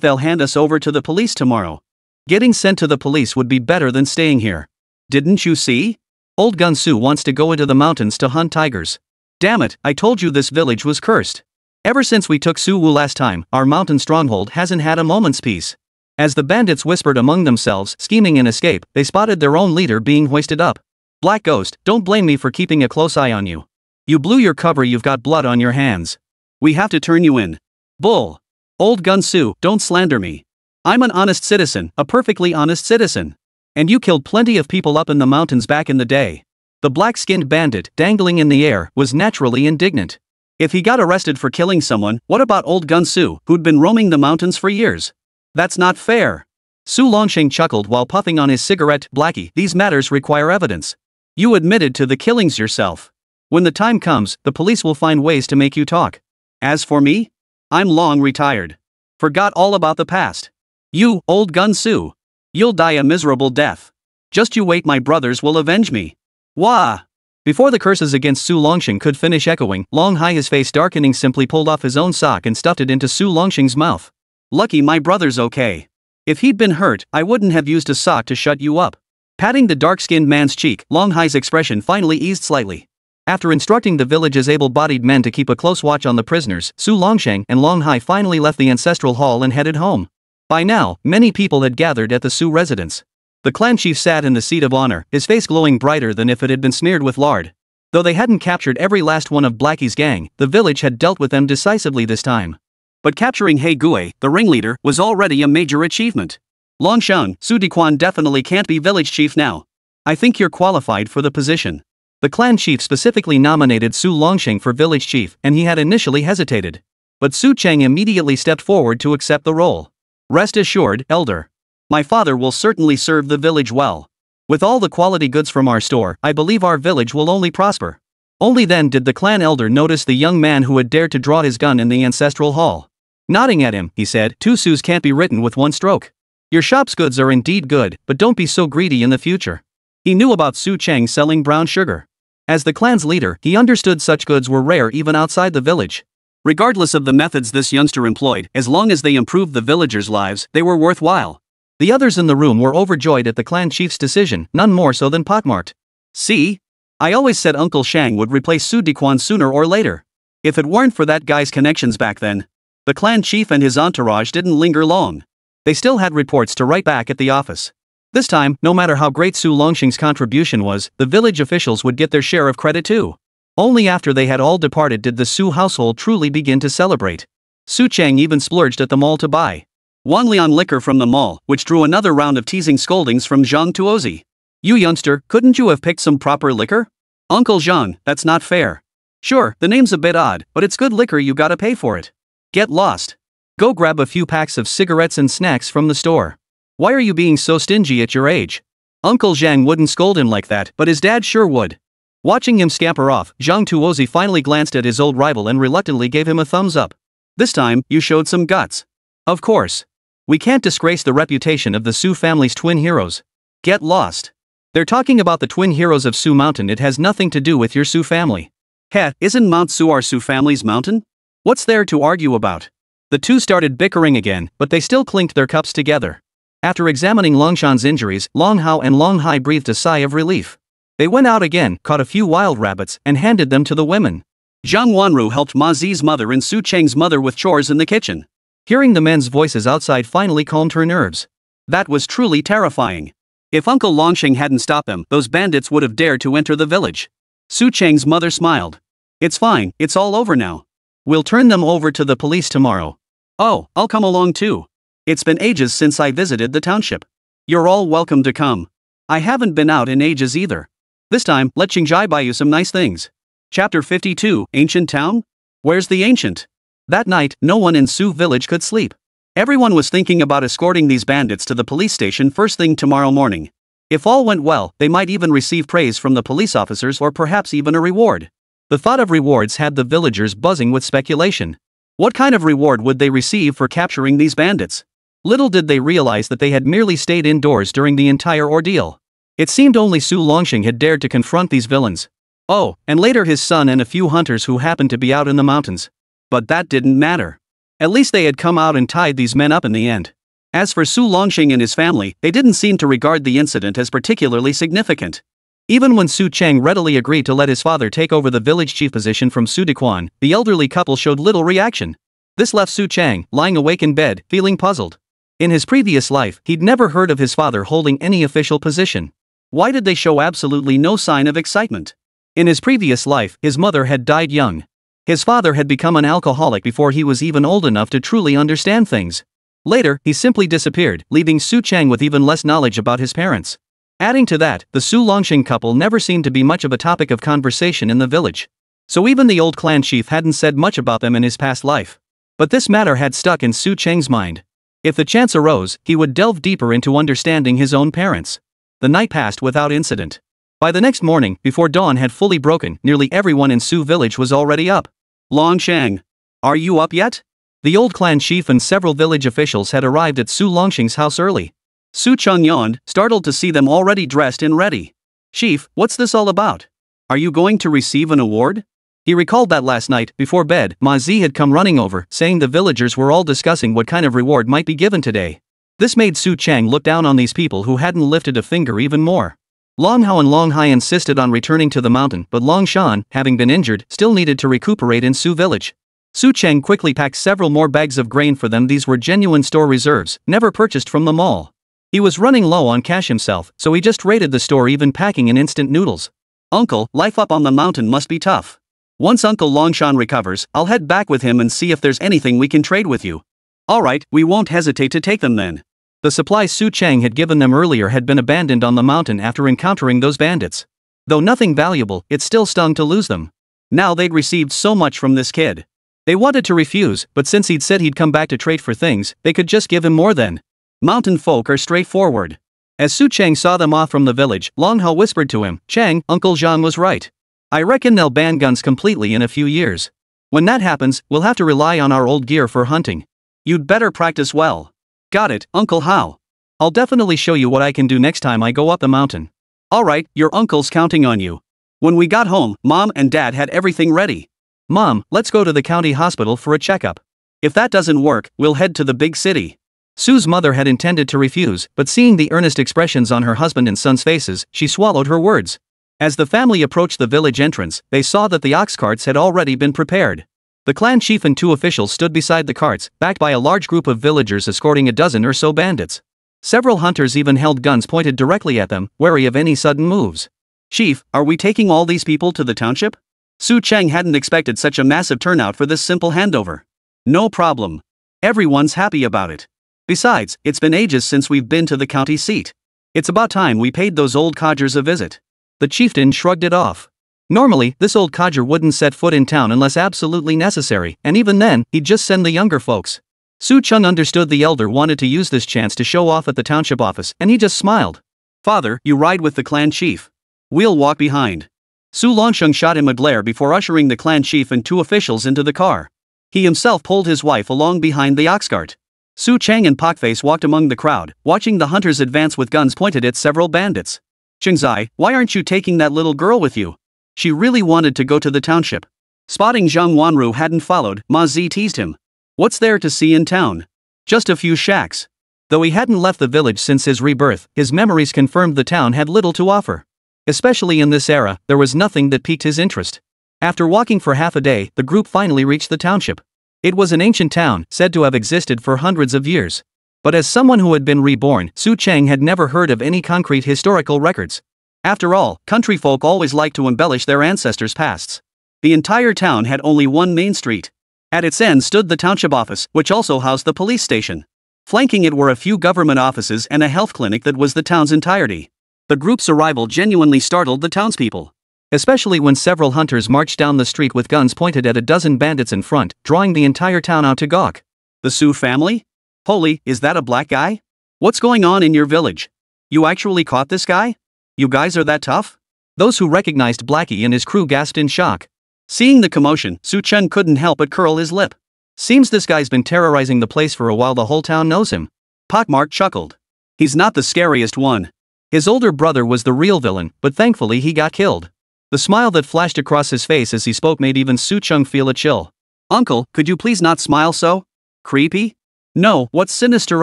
they'll hand us over to the police tomorrow? Getting sent to the police would be better than staying here. Didn't you see? Old Gunsu wants to go into the mountains to hunt tigers. Damn it, I told you this village was cursed. Ever since we took Suwu last time, our mountain stronghold hasn't had a moment's peace. As the bandits whispered among themselves, scheming an escape, they spotted their own leader being hoisted up. Black Ghost, don't blame me for keeping a close eye on you. You blew your cover, you've got blood on your hands. We have to turn you in. Bull. Old Gunsu, don't slander me. I'm an honest citizen, a perfectly honest citizen. And you killed plenty of people up in the mountains back in the day. The black-skinned bandit, dangling in the air, was naturally indignant. If he got arrested for killing someone, what about old Gunsu, who'd been roaming the mountains for years? That's not fair. Su Longsheng chuckled while puffing on his cigarette. Blackie, these matters require evidence. You admitted to the killings yourself. When the time comes, the police will find ways to make you talk. As for me, I'm long retired. Forgot all about the past. You, old gun Sue. You'll die a miserable death. Just you wait, my brothers will avenge me. Wah! Before the curses against Su Longxing could finish echoing, Long Hai, his face darkening, simply pulled off his own sock and stuffed it into Su Longxing's mouth. Lucky my brother's okay. If he'd been hurt, I wouldn't have used a sock to shut you up. Patting the dark-skinned man's cheek, Long Hai's expression finally eased slightly. After instructing the village's able-bodied men to keep a close watch on the prisoners, Su Longxing and Long Hai finally left the ancestral hall and headed home. By now, many people had gathered at the Su residence. The clan chief sat in the seat of honor, his face glowing brighter than if it had been smeared with lard. Though they hadn't captured every last one of Blackie's gang, the village had dealt with them decisively this time. But capturing He Gui, the ringleader, was already a major achievement. Longshan, Su Diquan definitely can't be village chief now. I think you're qualified for the position. The clan chief specifically nominated Su Longxing for village chief, and he had initially hesitated. But Su Cheng immediately stepped forward to accept the role. Rest assured, elder. My father will certainly serve the village well. With all the quality goods from our store, I believe our village will only prosper. Only then did the clan elder notice the young man who had dared to draw his gun in the ancestral hall. Nodding at him, he said, "Two Sus can't be written with one stroke. Your shop's goods are indeed good, but don't be so greedy in the future." He knew about Su Cheng selling brown sugar. As the clan's leader, he understood such goods were rare even outside the village. Regardless of the methods this youngster employed, as long as they improved the villagers' lives, they were worthwhile. The others in the room were overjoyed at the clan chief's decision, none more so than pockmarked. See? I always said Uncle Shang would replace Su Diquan sooner or later. If it weren't for that guy's connections back then. The clan chief and his entourage didn't linger long. They still had reports to write back at the office. This time, no matter how great Su Longxing's contribution was, the village officials would get their share of credit too. Only after they had all departed did the Su household truly begin to celebrate. Su Cheng even splurged at the mall to buy Wanlian liquor from the mall, which drew another round of teasing scoldings from Zhang Tuozi. "You youngster, couldn't you have picked some proper liquor? Uncle Zhang, that's not fair. Sure, the name's a bit odd, but it's good liquor, you gotta pay for it. Get lost. Go grab a few packs of cigarettes and snacks from the store. Why are you being so stingy at your age?" Uncle Zhang wouldn't scold him like that, but his dad sure would. Watching him scamper off, Zhang Tuozi finally glanced at his old rival and reluctantly gave him a thumbs up. "This time, you showed some guts. Of course. We can't disgrace the reputation of the Su family's twin heroes. Get lost. They're talking about the twin heroes of Su Mountain, it has nothing to do with your Su family." "Heh, isn't Mount Su our Su family's mountain? What's there to argue about?" The two started bickering again, but they still clinked their cups together. After examining Longshan's injuries, Long Hao and Long Hai breathed a sigh of relief. They went out again, caught a few wild rabbits, and handed them to the women. Zhang Wanru helped Ma Zi's mother and Su Cheng's mother with chores in the kitchen. Hearing the men's voices outside finally calmed her nerves. That was truly terrifying. If Uncle Longxing hadn't stopped them, those bandits would have dared to enter the village. Su Cheng's mother smiled. "It's fine, it's all over now. We'll turn them over to the police tomorrow." "Oh, I'll come along too. It's been ages since I visited the township." "You're all welcome to come. I haven't been out in ages either. This time, let Qingjai buy you some nice things." Chapter 52, Ancient Town? Where's the ancient? That night, no one in Su village could sleep. Everyone was thinking about escorting these bandits to the police station first thing tomorrow morning. If all went well, they might even receive praise from the police officers or perhaps even a reward. The thought of rewards had the villagers buzzing with speculation. What kind of reward would they receive for capturing these bandits? Little did they realize that they had merely stayed indoors during the entire ordeal. It seemed only Su Longxing had dared to confront these villains. Oh, and later his son and a few hunters who happened to be out in the mountains. But that didn't matter. At least they had come out and tied these men up in the end. As for Su Longxing and his family, they didn't seem to regard the incident as particularly significant. Even when Su Cheng readily agreed to let his father take over the village chief position from Su Diquan, the elderly couple showed little reaction. This left Su Cheng, lying awake in bed, feeling puzzled. In his previous life, he'd never heard of his father holding any official position. Why did they show absolutely no sign of excitement? In his previous life, his mother had died young. His father had become an alcoholic before he was even old enough to truly understand things. Later, he simply disappeared, leaving Su Cheng with even less knowledge about his parents. Adding to that, the Su Longxing couple never seemed to be much of a topic of conversation in the village. So even the old clan chief hadn't said much about them in his past life. But this matter had stuck in Su Cheng's mind. If the chance arose, he would delve deeper into understanding his own parents. The night passed without incident. By the next morning, before dawn had fully broken, nearly everyone in Su village was already up. Longsheng, are you up yet? The old clan chief and several village officials had arrived at Su Longsheng's house early. Su Cheng yawned, startled to see them already dressed and ready. Chief, what's this all about? Are you going to receive an award? He recalled that last night, before bed, Ma Zi had come running over, saying the villagers were all discussing what kind of reward might be given today. This made Su Cheng look down on these people who hadn't lifted a finger even more. Long Hao and Long Hai insisted on returning to the mountain, but Long Shan, having been injured, still needed to recuperate in Su village. Su Cheng quickly packed several more bags of grain for them. These were genuine store reserves, never purchased from the mall. He was running low on cash himself, so he just raided the store, even packing in instant noodles. Uncle, life up on the mountain must be tough. Once Uncle Longshan recovers, I'll head back with him and see if there's anything we can trade with you. Alright, we won't hesitate to take them then. The supplies Su Cheng had given them earlier had been abandoned on the mountain after encountering those bandits. Though nothing valuable, it still stung to lose them. Now they'd received so much from this kid. They wanted to refuse, but since he'd said he'd come back to trade for things, they could just give him more then. Mountain folk are straightforward. As Su Cheng saw them off from the village, Long Hao whispered to him, Cheng, Uncle Zhang was right. I reckon they'll ban guns completely in a few years. When that happens, we'll have to rely on our old gear for hunting. You'd better practice well. Got it, Uncle Hao. I'll definitely show you what I can do next time I go up the mountain. Alright, your uncle's counting on you. When we got home, Mom and Dad had everything ready. Mom, let's go to the county hospital for a checkup. If that doesn't work, we'll head to the big city. Su's mother had intended to refuse, but seeing the earnest expressions on her husband and son's faces, she swallowed her words. As the family approached the village entrance, they saw that the ox carts had already been prepared. The clan chief and two officials stood beside the carts, backed by a large group of villagers escorting a dozen or so bandits. Several hunters even held guns pointed directly at them, wary of any sudden moves. Chief, are we taking all these people to the township? Su Cheng hadn't expected such a massive turnout for this simple handover. No problem. Everyone's happy about it. Besides, it's been ages since we've been to the county seat. It's about time we paid those old codgers a visit. The chieftain shrugged it off. Normally, this old codger wouldn't set foot in town unless absolutely necessary, and even then, he'd just send the younger folks. Su Cheng understood the elder wanted to use this chance to show off at the township office, and he just smiled. Father, you ride with the clan chief. We'll walk behind. Su Longsheng shot him a glare before ushering the clan chief and two officials into the car. He himself pulled his wife along behind the ox cart. Su Cheng and Pakface walked among the crowd, watching the hunters advance with guns pointed at several bandits. Chengzai, why aren't you taking that little girl with you? She really wanted to go to the township. Spotting Zhang Wanru hadn't followed, Ma Zi teased him. What's there to see in town? Just a few shacks. Though he hadn't left the village since his rebirth, his memories confirmed the town had little to offer. Especially in this era, there was nothing that piqued his interest. After walking for half a day, the group finally reached the township. It was an ancient town, said to have existed for hundreds of years. But as someone who had been reborn, Su Cheng had never heard of any concrete historical records. After all, country folk always like to embellish their ancestors' pasts. The entire town had only one main street. At its end stood the township office, which also housed the police station. Flanking it were a few government offices and a health clinic that was the town's entirety. The group's arrival genuinely startled the townspeople. Especially when several hunters marched down the street with guns pointed at a dozen bandits in front, drawing the entire town out to gawk. The Su family? Holy, is that a black guy? What's going on in your village? You actually caught this guy? You guys are that tough? Those who recognized Blackie and his crew gasped in shock. Seeing the commotion, Su Cheng couldn't help but curl his lip. Seems this guy's been terrorizing the place for a while. The whole town knows him. Pockmark chuckled. He's not the scariest one. His older brother was the real villain, but thankfully he got killed. The smile that flashed across his face as he spoke made even Su Cheng feel a chill. Uncle, could you please not smile so? Creepy? No, what's sinister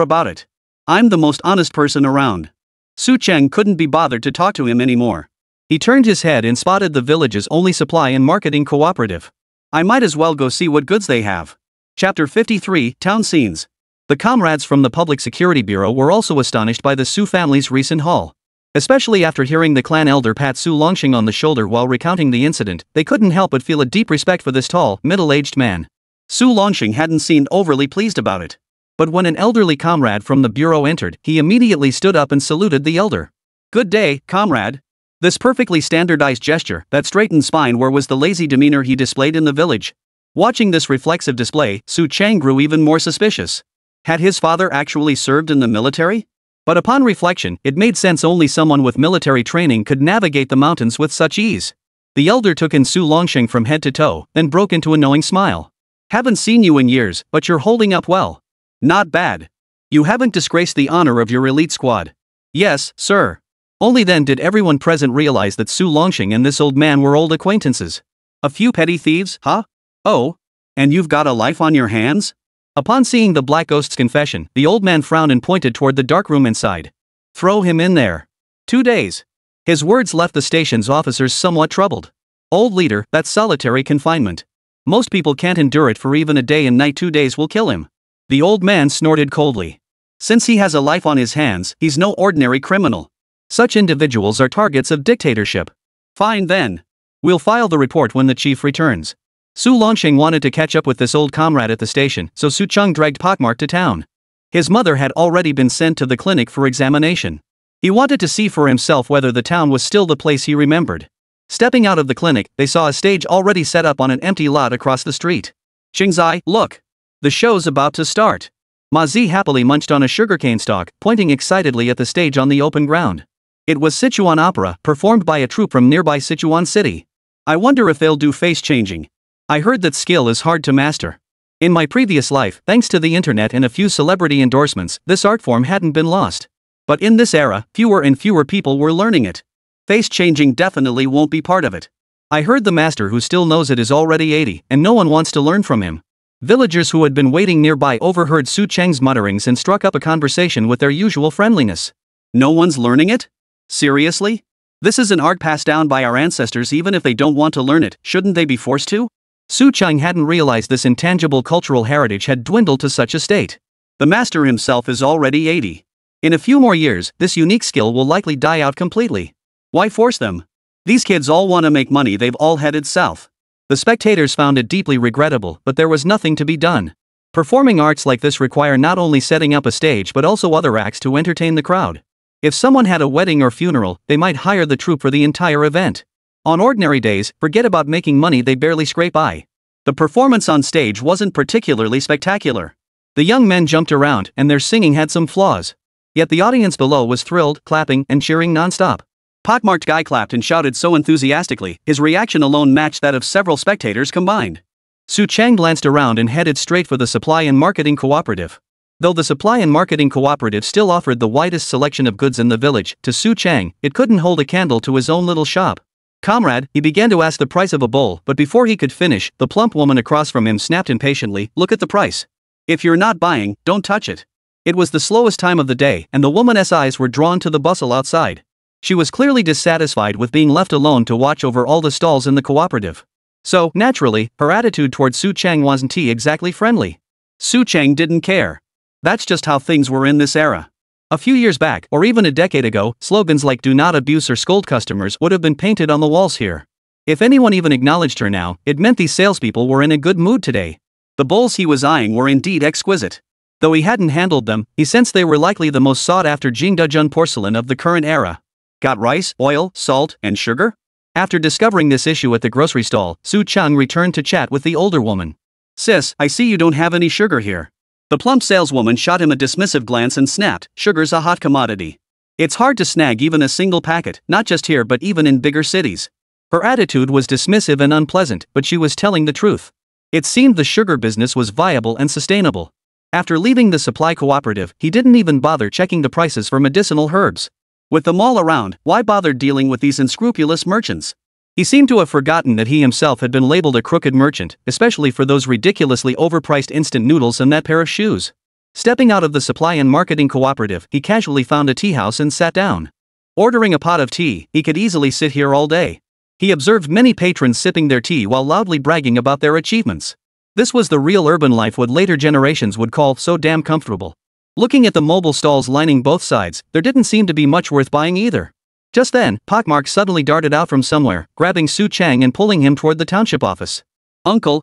about it? I'm the most honest person around. Su Cheng couldn't be bothered to talk to him anymore. He turned his head and spotted the village's only supply and marketing cooperative. I might as well go see what goods they have. Chapter 53, Town Scenes. The comrades from the Public Security Bureau were also astonished by the Su family's recent haul. Especially after hearing the clan elder pat Su Longsheng on the shoulder while recounting the incident, they couldn't help but feel a deep respect for this tall, middle-aged man. Su Longsheng hadn't seemed overly pleased about it. But when an elderly comrade from the bureau entered, he immediately stood up and saluted the elder. Good day, comrade. This perfectly standardized gesture, that straightened spine, where was the lazy demeanor he displayed in the village? Watching this reflexive display, Su Cheng grew even more suspicious. Had his father actually served in the military? But upon reflection, it made sense. Only someone with military training could navigate the mountains with such ease. The elder took in Su Longxing from head to toe, then broke into a knowing smile. Haven't seen you in years, but you're holding up well. Not bad. You haven't disgraced the honor of your elite squad. Yes, sir. Only then did everyone present realize that Su Longxing and this old man were old acquaintances. A few petty thieves, huh? Oh? And you've got a life on your hands? Upon seeing the Black Ghost's confession, the old man frowned and pointed toward the dark room inside. Throw him in there. 2 days. His words left the station's officers somewhat troubled. Old leader, that's solitary confinement. Most people can't endure it for even a day and night. 2 days will kill him. The old man snorted coldly. Since he has a life on his hands, he's no ordinary criminal. Such individuals are targets of dictatorship. Fine then. We'll file the report when the chief returns. Su Longxing wanted to catch up with this old comrade at the station, so Su Cheng dragged Pockmark to town. His mother had already been sent to the clinic for examination. He wanted to see for himself whether the town was still the place he remembered. Stepping out of the clinic, they saw a stage already set up on an empty lot across the street. Qingzai, look! The show's about to start. Ma Zi happily munched on a sugarcane stalk, pointing excitedly at the stage on the open ground. It was Sichuan opera, performed by a troupe from nearby Sichuan city. I wonder if they'll do face changing. I heard that skill is hard to master. In my previous life, thanks to the internet and a few celebrity endorsements, this art form hadn't been lost. But in this era, fewer and fewer people were learning it. Face changing definitely won't be part of it. I heard the master who still knows it is already 80, and no one wants to learn from him. Villagers who had been waiting nearby overheard Su Cheng's mutterings and struck up a conversation with their usual friendliness. No one's learning it? Seriously? This is an art passed down by our ancestors. Even if they don't want to learn it, shouldn't they be forced to? Su Cheng hadn't realized this intangible cultural heritage had dwindled to such a state. The master himself is already 80. In a few more years, this unique skill will likely die out completely. Why force them? These kids all want to make money. They've all headed south. The spectators found it deeply regrettable, but there was nothing to be done. Performing arts like this require not only setting up a stage but also other acts to entertain the crowd. If someone had a wedding or funeral, they might hire the troupe for the entire event. On ordinary days, forget about making money, they barely scrape by. The performance on stage wasn't particularly spectacular. The young men jumped around, and their singing had some flaws. Yet the audience below was thrilled, clapping and cheering non-stop. Pockmarked guy clapped and shouted so enthusiastically, his reaction alone matched that of several spectators combined. Su Cheng glanced around and headed straight for the Supply and Marketing Cooperative. Though the Supply and Marketing Cooperative still offered the widest selection of goods in the village, to Su Cheng, it couldn't hold a candle to his own little shop. Comrade, he began to ask the price of a bowl, but before he could finish, the plump woman across from him snapped impatiently, look at the price. If you're not buying, don't touch it. It was the slowest time of the day, and the woman's eyes were drawn to the bustle outside. She was clearly dissatisfied with being left alone to watch over all the stalls in the cooperative. So, naturally, her attitude toward Su Cheng wasn't exactly friendly. Su Cheng didn't care. That's just how things were in this era. A few years back, or even a decade ago, slogans like "Do not abuse or scold customers" would have been painted on the walls here. If anyone even acknowledged her now, it meant these salespeople were in a good mood today. The bowls he was eyeing were indeed exquisite. Though he hadn't handled them, he sensed they were likely the most sought-after Jingdezhen porcelain of the current era. Got rice, oil, salt, and sugar? After discovering this issue at the grocery stall, Su Cheng returned to chat with the older woman. Sis, I see you don't have any sugar here. The plump saleswoman shot him a dismissive glance and snapped, sugar's a hot commodity. It's hard to snag even a single packet, not just here but even in bigger cities. Her attitude was dismissive and unpleasant, but she was telling the truth. It seemed the sugar business was viable and sustainable. After leaving the supply cooperative, he didn't even bother checking the prices for medicinal herbs. With them all around, why bother dealing with these unscrupulous merchants? He seemed to have forgotten that he himself had been labeled a crooked merchant, especially for those ridiculously overpriced instant noodles and that pair of shoes. Stepping out of the Supply and Marketing Cooperative, he casually found a tea house and sat down. Ordering a pot of tea, he could easily sit here all day. He observed many patrons sipping their tea while loudly bragging about their achievements. This was the real urban life what later generations would call so damn comfortable. Looking at the mobile stalls lining both sides, there didn't seem to be much worth buying either. Just then, Pockmark suddenly darted out from somewhere, grabbing Su Cheng and pulling him toward the township office. Uncle,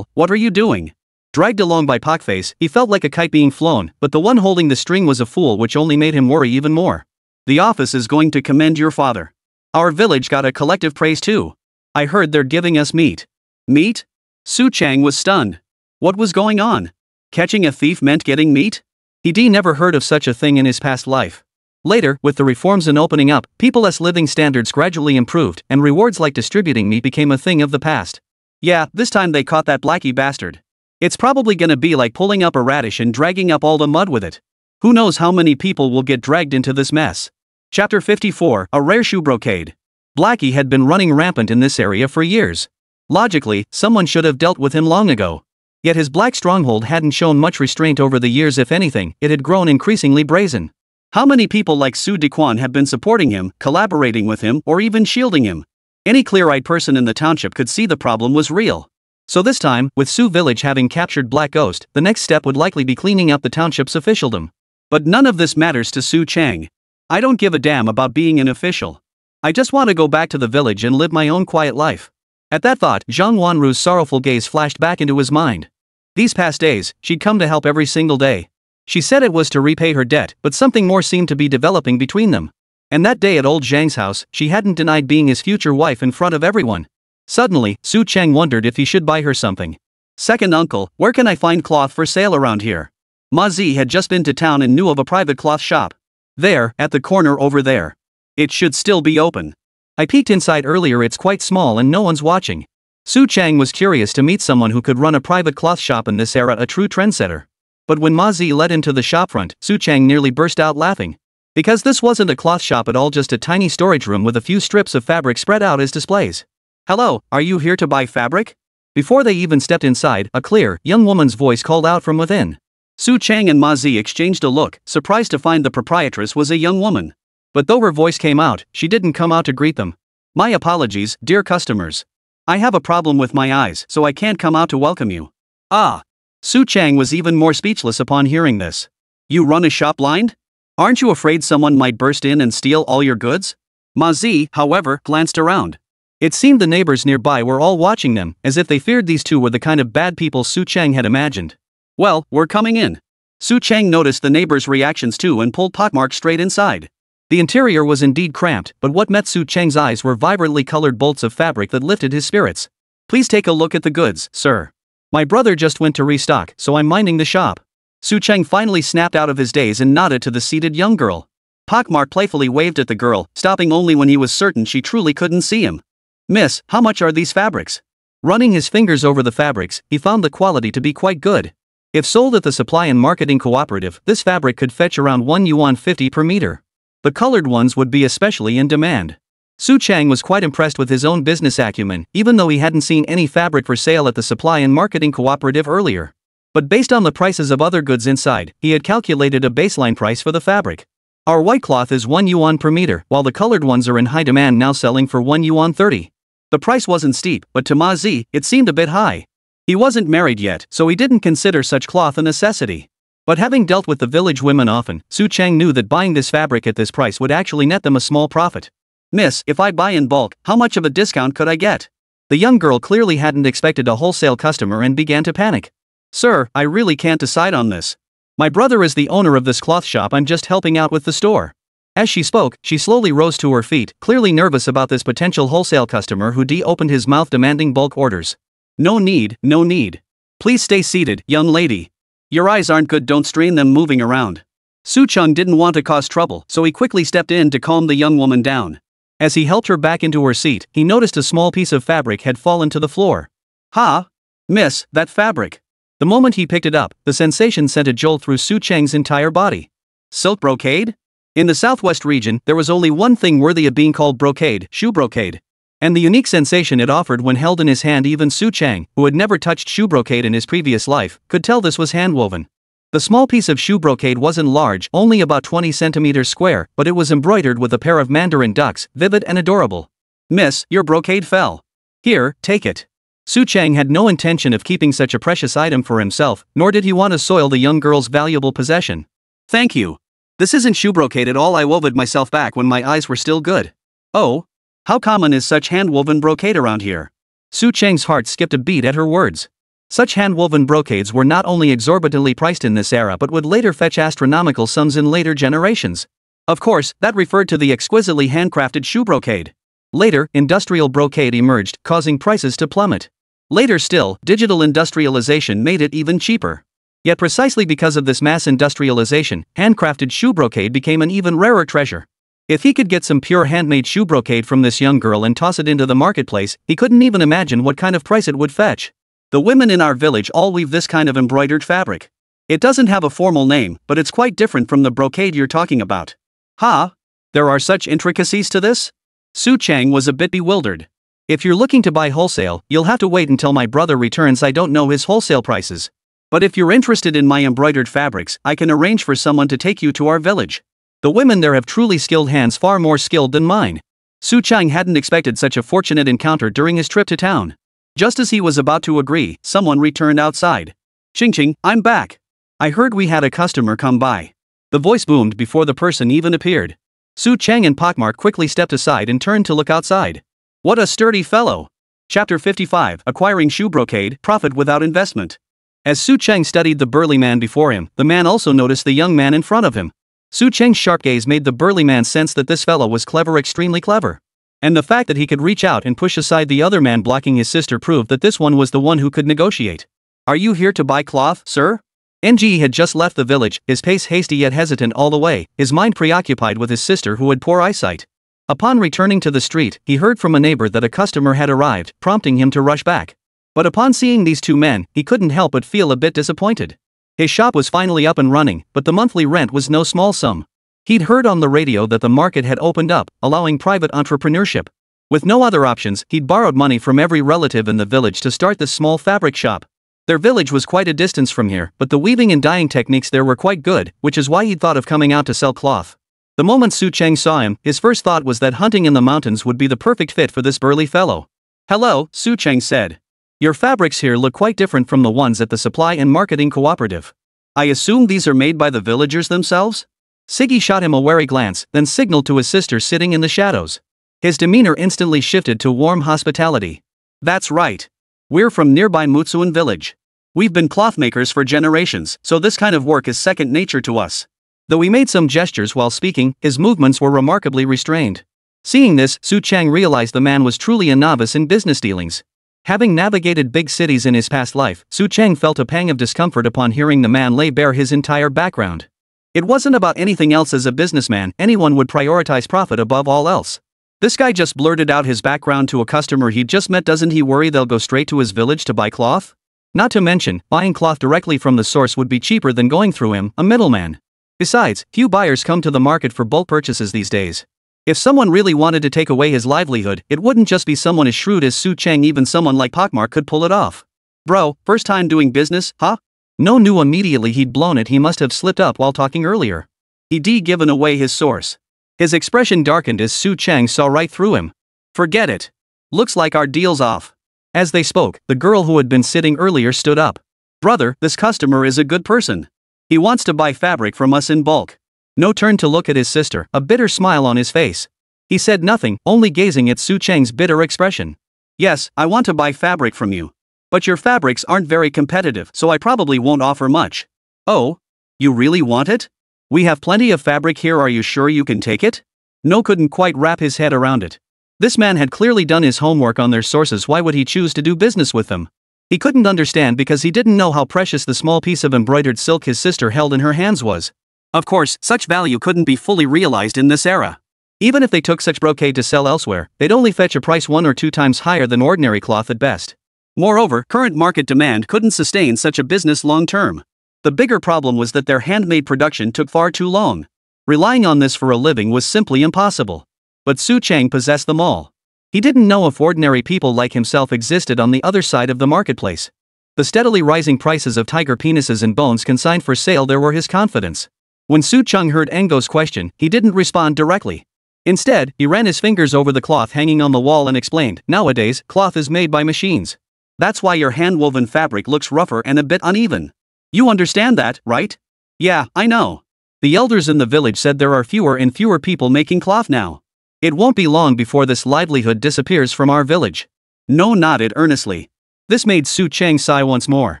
what are you doing? Dragged along by Pockface, he felt like a kite being flown, but the one holding the string was a fool, which only made him worry even more. The office is going to commend your father. Our village got a collective praise too. I heard they're giving us meat. Meat? Su Cheng was stunned. What was going on? Catching a thief meant getting meat? He'd never heard of such a thing in his past life. Later, with the reforms and opening up, people's living standards gradually improved, and rewards like distributing meat became a thing of the past. Yeah, this time they caught that Blackie bastard. It's probably gonna be like pulling up a radish and dragging up all the mud with it. Who knows how many people will get dragged into this mess. Chapter 54, A Rare Shoe Brocade. Blackie had been running rampant in this area for years. Logically, someone should have dealt with him long ago. Yet his black stronghold hadn't shown much restraint over the years. If anything, it had grown increasingly brazen. How many people like Su Dequan have been supporting him, collaborating with him, or even shielding him? Any clear-eyed person in the township could see the problem was real. So this time, with Su Village having captured Black Ghost, the next step would likely be cleaning up the township's officialdom. But none of this matters to Su Chang. I don't give a damn about being an official. I just want to go back to the village and live my own quiet life. At that thought, Zhang Wanru's sorrowful gaze flashed back into his mind. These past days, she'd come to help every single day. She said it was to repay her debt, but something more seemed to be developing between them. And that day at old Zhang's house, she hadn't denied being his future wife in front of everyone. Suddenly, Su Chang wondered if he should buy her something. Second uncle, where can I find cloth for sale around here? Ma Zi had just been to town and knew of a private cloth shop. There, at the corner over there. It should still be open. I peeked inside earlier. It's quite small and no one's watching. Su Chang was curious to meet someone who could run a private cloth shop in this era, a true trendsetter. But when Ma Zi led him to the shopfront, Su Chang nearly burst out laughing. Because this wasn't a cloth shop at all, just a tiny storage room with a few strips of fabric spread out as displays. Hello, are you here to buy fabric? Before they even stepped inside, a clear, young woman's voice called out from within. Su Chang and Ma Zi exchanged a look, surprised to find the proprietress was a young woman. But though her voice came out, she didn't come out to greet them. My apologies, dear customers. I have a problem with my eyes, so I can't come out to welcome you. Ah. Su Chang was even more speechless upon hearing this. You run a shop blind? Aren't you afraid someone might burst in and steal all your goods? Ma Zi, however, glanced around. It seemed the neighbors nearby were all watching them, as if they feared these two were the kind of bad people Su Chang had imagined. Well, we're coming in. Su Chang noticed the neighbors' reactions too and pulled Pockmark straight inside. The interior was indeed cramped, but what met Su Chang's eyes were vibrantly colored bolts of fabric that lifted his spirits. Please take a look at the goods, sir. My brother just went to restock, so I'm minding the shop. Su Chang finally snapped out of his daze and nodded to the seated young girl. Pockmark playfully waved at the girl, stopping only when he was certain she truly couldn't see him. Miss, how much are these fabrics? Running his fingers over the fabrics, he found the quality to be quite good. If sold at the Supply and Marketing Cooperative, this fabric could fetch around 1 yuan 50 per meter. The colored ones would be especially in demand. Su Chang was quite impressed with his own business acumen, even though he hadn't seen any fabric for sale at the Supply and Marketing Cooperative earlier. But based on the prices of other goods inside, he had calculated a baseline price for the fabric. Our white cloth is 1 yuan per meter, while the colored ones are in high demand, now selling for 1 yuan 30. The price wasn't steep, but to Ma Zi, it seemed a bit high. He wasn't married yet, so he didn't consider such cloth a necessity. But having dealt with the village women often, Su Chang knew that buying this fabric at this price would actually net them a small profit. Miss, if I buy in bulk, how much of a discount could I get? The young girl clearly hadn't expected a wholesale customer and began to panic. Sir, I really can't decide on this. My brother is the owner of this cloth shop, I'm just helping out with the store. As she spoke, she slowly rose to her feet, clearly nervous about this potential wholesale customer who opened his mouth demanding bulk orders. No need, no need. Please stay seated, young lady. Your eyes aren't good, don't strain them moving around. Su Chang didn't want to cause trouble, so he quickly stepped in to calm the young woman down. As he helped her back into her seat, he noticed a small piece of fabric had fallen to the floor. Ha! Miss, that fabric. The moment he picked it up, the sensation sent a jolt through Su Chang's entire body. Silk brocade? In the southwest region, there was only one thing worthy of being called brocade, shoe brocade. And the unique sensation it offered when held in his hand, even Su Chang, who had never touched shoe brocade in his previous life, could tell this was handwoven. The small piece of shoe brocade wasn't large, only about 20 centimeters square, but it was embroidered with a pair of mandarin ducks, vivid and adorable. Miss, your brocade fell. Here, take it. Su Chang had no intention of keeping such a precious item for himself, nor did he want to soil the young girl's valuable possession. Thank you. This isn't shoe brocade at all, I wove it myself back when my eyes were still good. Oh? How common is such hand-woven brocade around here? Su Chang's heart skipped a beat at her words. Such hand-woven brocades were not only exorbitantly priced in this era but would later fetch astronomical sums in later generations. Of course, that referred to the exquisitely handcrafted shoe brocade. Later, industrial brocade emerged, causing prices to plummet. Later still, digital industrialization made it even cheaper. Yet precisely because of this mass industrialization, handcrafted shoe brocade became an even rarer treasure. If he could get some pure handmade shoe brocade from this young girl and toss it into the marketplace, he couldn't even imagine what kind of price it would fetch. The women in our village all weave this kind of embroidered fabric. It doesn't have a formal name, but it's quite different from the brocade you're talking about. Huh? There are such intricacies to this? Su Chang was a bit bewildered. If you're looking to buy wholesale, you'll have to wait until my brother returns. I don't know his wholesale prices. But if you're interested in my embroidered fabrics, I can arrange for someone to take you to our village. The women there have truly skilled hands, far more skilled than mine. Su Chang hadn't expected such a fortunate encounter during his trip to town. Just as he was about to agree, someone returned outside. Ching Ching, I'm back. I heard we had a customer come by. The voice boomed before the person even appeared. Su Chang and Pockmark quickly stepped aside and turned to look outside. What a sturdy fellow! Chapter 55, Acquiring Shoe Brocade, Profit Without Investment. As Su Chang studied the burly man before him, the man also noticed the young man in front of him. Su Chang's sharp gaze made the burly man sense that this fellow was clever, extremely clever. And the fact that he could reach out and push aside the other man blocking his sister proved that this one was the one who could negotiate. Are you here to buy cloth, sir? NG had just left the village, his pace hasty yet hesitant all the way, his mind preoccupied with his sister who had poor eyesight. Upon returning to the street, he heard from a neighbor that a customer had arrived, prompting him to rush back. But upon seeing these two men, he couldn't help but feel a bit disappointed. His shop was finally up and running, but the monthly rent was no small sum. He'd heard on the radio that the market had opened up, allowing private entrepreneurship. With no other options, he'd borrowed money from every relative in the village to start this small fabric shop. Their village was quite a distance from here, but the weaving and dyeing techniques there were quite good, which is why he'd thought of coming out to sell cloth. The moment Su Chang saw him, his first thought was that hunting in the mountains would be the perfect fit for this burly fellow. Hello, Su Chang said. Your fabrics here look quite different from the ones at the supply and marketing cooperative. I assume these are made by the villagers themselves? Siggy shot him a wary glance, then signaled to his sister sitting in the shadows. His demeanor instantly shifted to warm hospitality. That's right. We're from nearby Mutsuan village. We've been clothmakers for generations, so this kind of work is second nature to us. Though he made some gestures while speaking, his movements were remarkably restrained. Seeing this, Su Chang realized the man was truly a novice in business dealings. Having navigated big cities in his past life, Su Chang felt a pang of discomfort upon hearing the man lay bare his entire background. It wasn't about anything else. As a businessman, anyone would prioritize profit above all else. This guy just blurted out his background to a customer he'd just met. Doesn't he worry they'll go straight to his village to buy cloth? Not to mention, buying cloth directly from the source would be cheaper than going through him, a middleman. Besides, few buyers come to the market for bulk purchases these days. If someone really wanted to take away his livelihood, it wouldn't just be someone as shrewd as Su Chang. Even someone like Pockmark could pull it off. Bro, first time doing business, huh? No, knew immediately he'd blown it. He must have slipped up while talking earlier. He'd given away his source. His expression darkened as Su Chang saw right through him. Forget it. Looks like our deal's off. As they spoke, the girl who had been sitting earlier stood up. Brother, this customer is a good person. He wants to buy fabric from us in bulk. No turned to look at his sister, a bitter smile on his face. He said nothing, only gazing at Su Chang's bitter expression. Yes, I want to buy fabric from you. But your fabrics aren't very competitive, so I probably won't offer much. Oh? You really want it? We have plenty of fabric here. Are you sure you can take it? No couldn't quite wrap his head around it. This man had clearly done his homework on their sources. Why would he choose to do business with them? He couldn't understand because he didn't know how precious the small piece of embroidered silk his sister held in her hands was. Of course, such value couldn't be fully realized in this era. Even if they took such brocade to sell elsewhere, they'd only fetch a price 1 or 2 times higher than ordinary cloth at best. Moreover, current market demand couldn't sustain such a business long term. The bigger problem was that their handmade production took far too long. Relying on this for a living was simply impossible. But Su Chang possessed them all. He didn't know if ordinary people like himself existed on the other side of the marketplace. The steadily rising prices of tiger penises and bones consigned for sale there were his confidence. When Su Chang heard Engo's question, he didn't respond directly. Instead, he ran his fingers over the cloth hanging on the wall and explained, nowadays, cloth is made by machines. That's why your hand-woven fabric looks rougher and a bit uneven. You understand that, right? Yeah, I know. The elders in the village said there are fewer and fewer people making cloth now. It won't be long before this livelihood disappears from our village. No nodded earnestly. This made Su Chang sigh once more.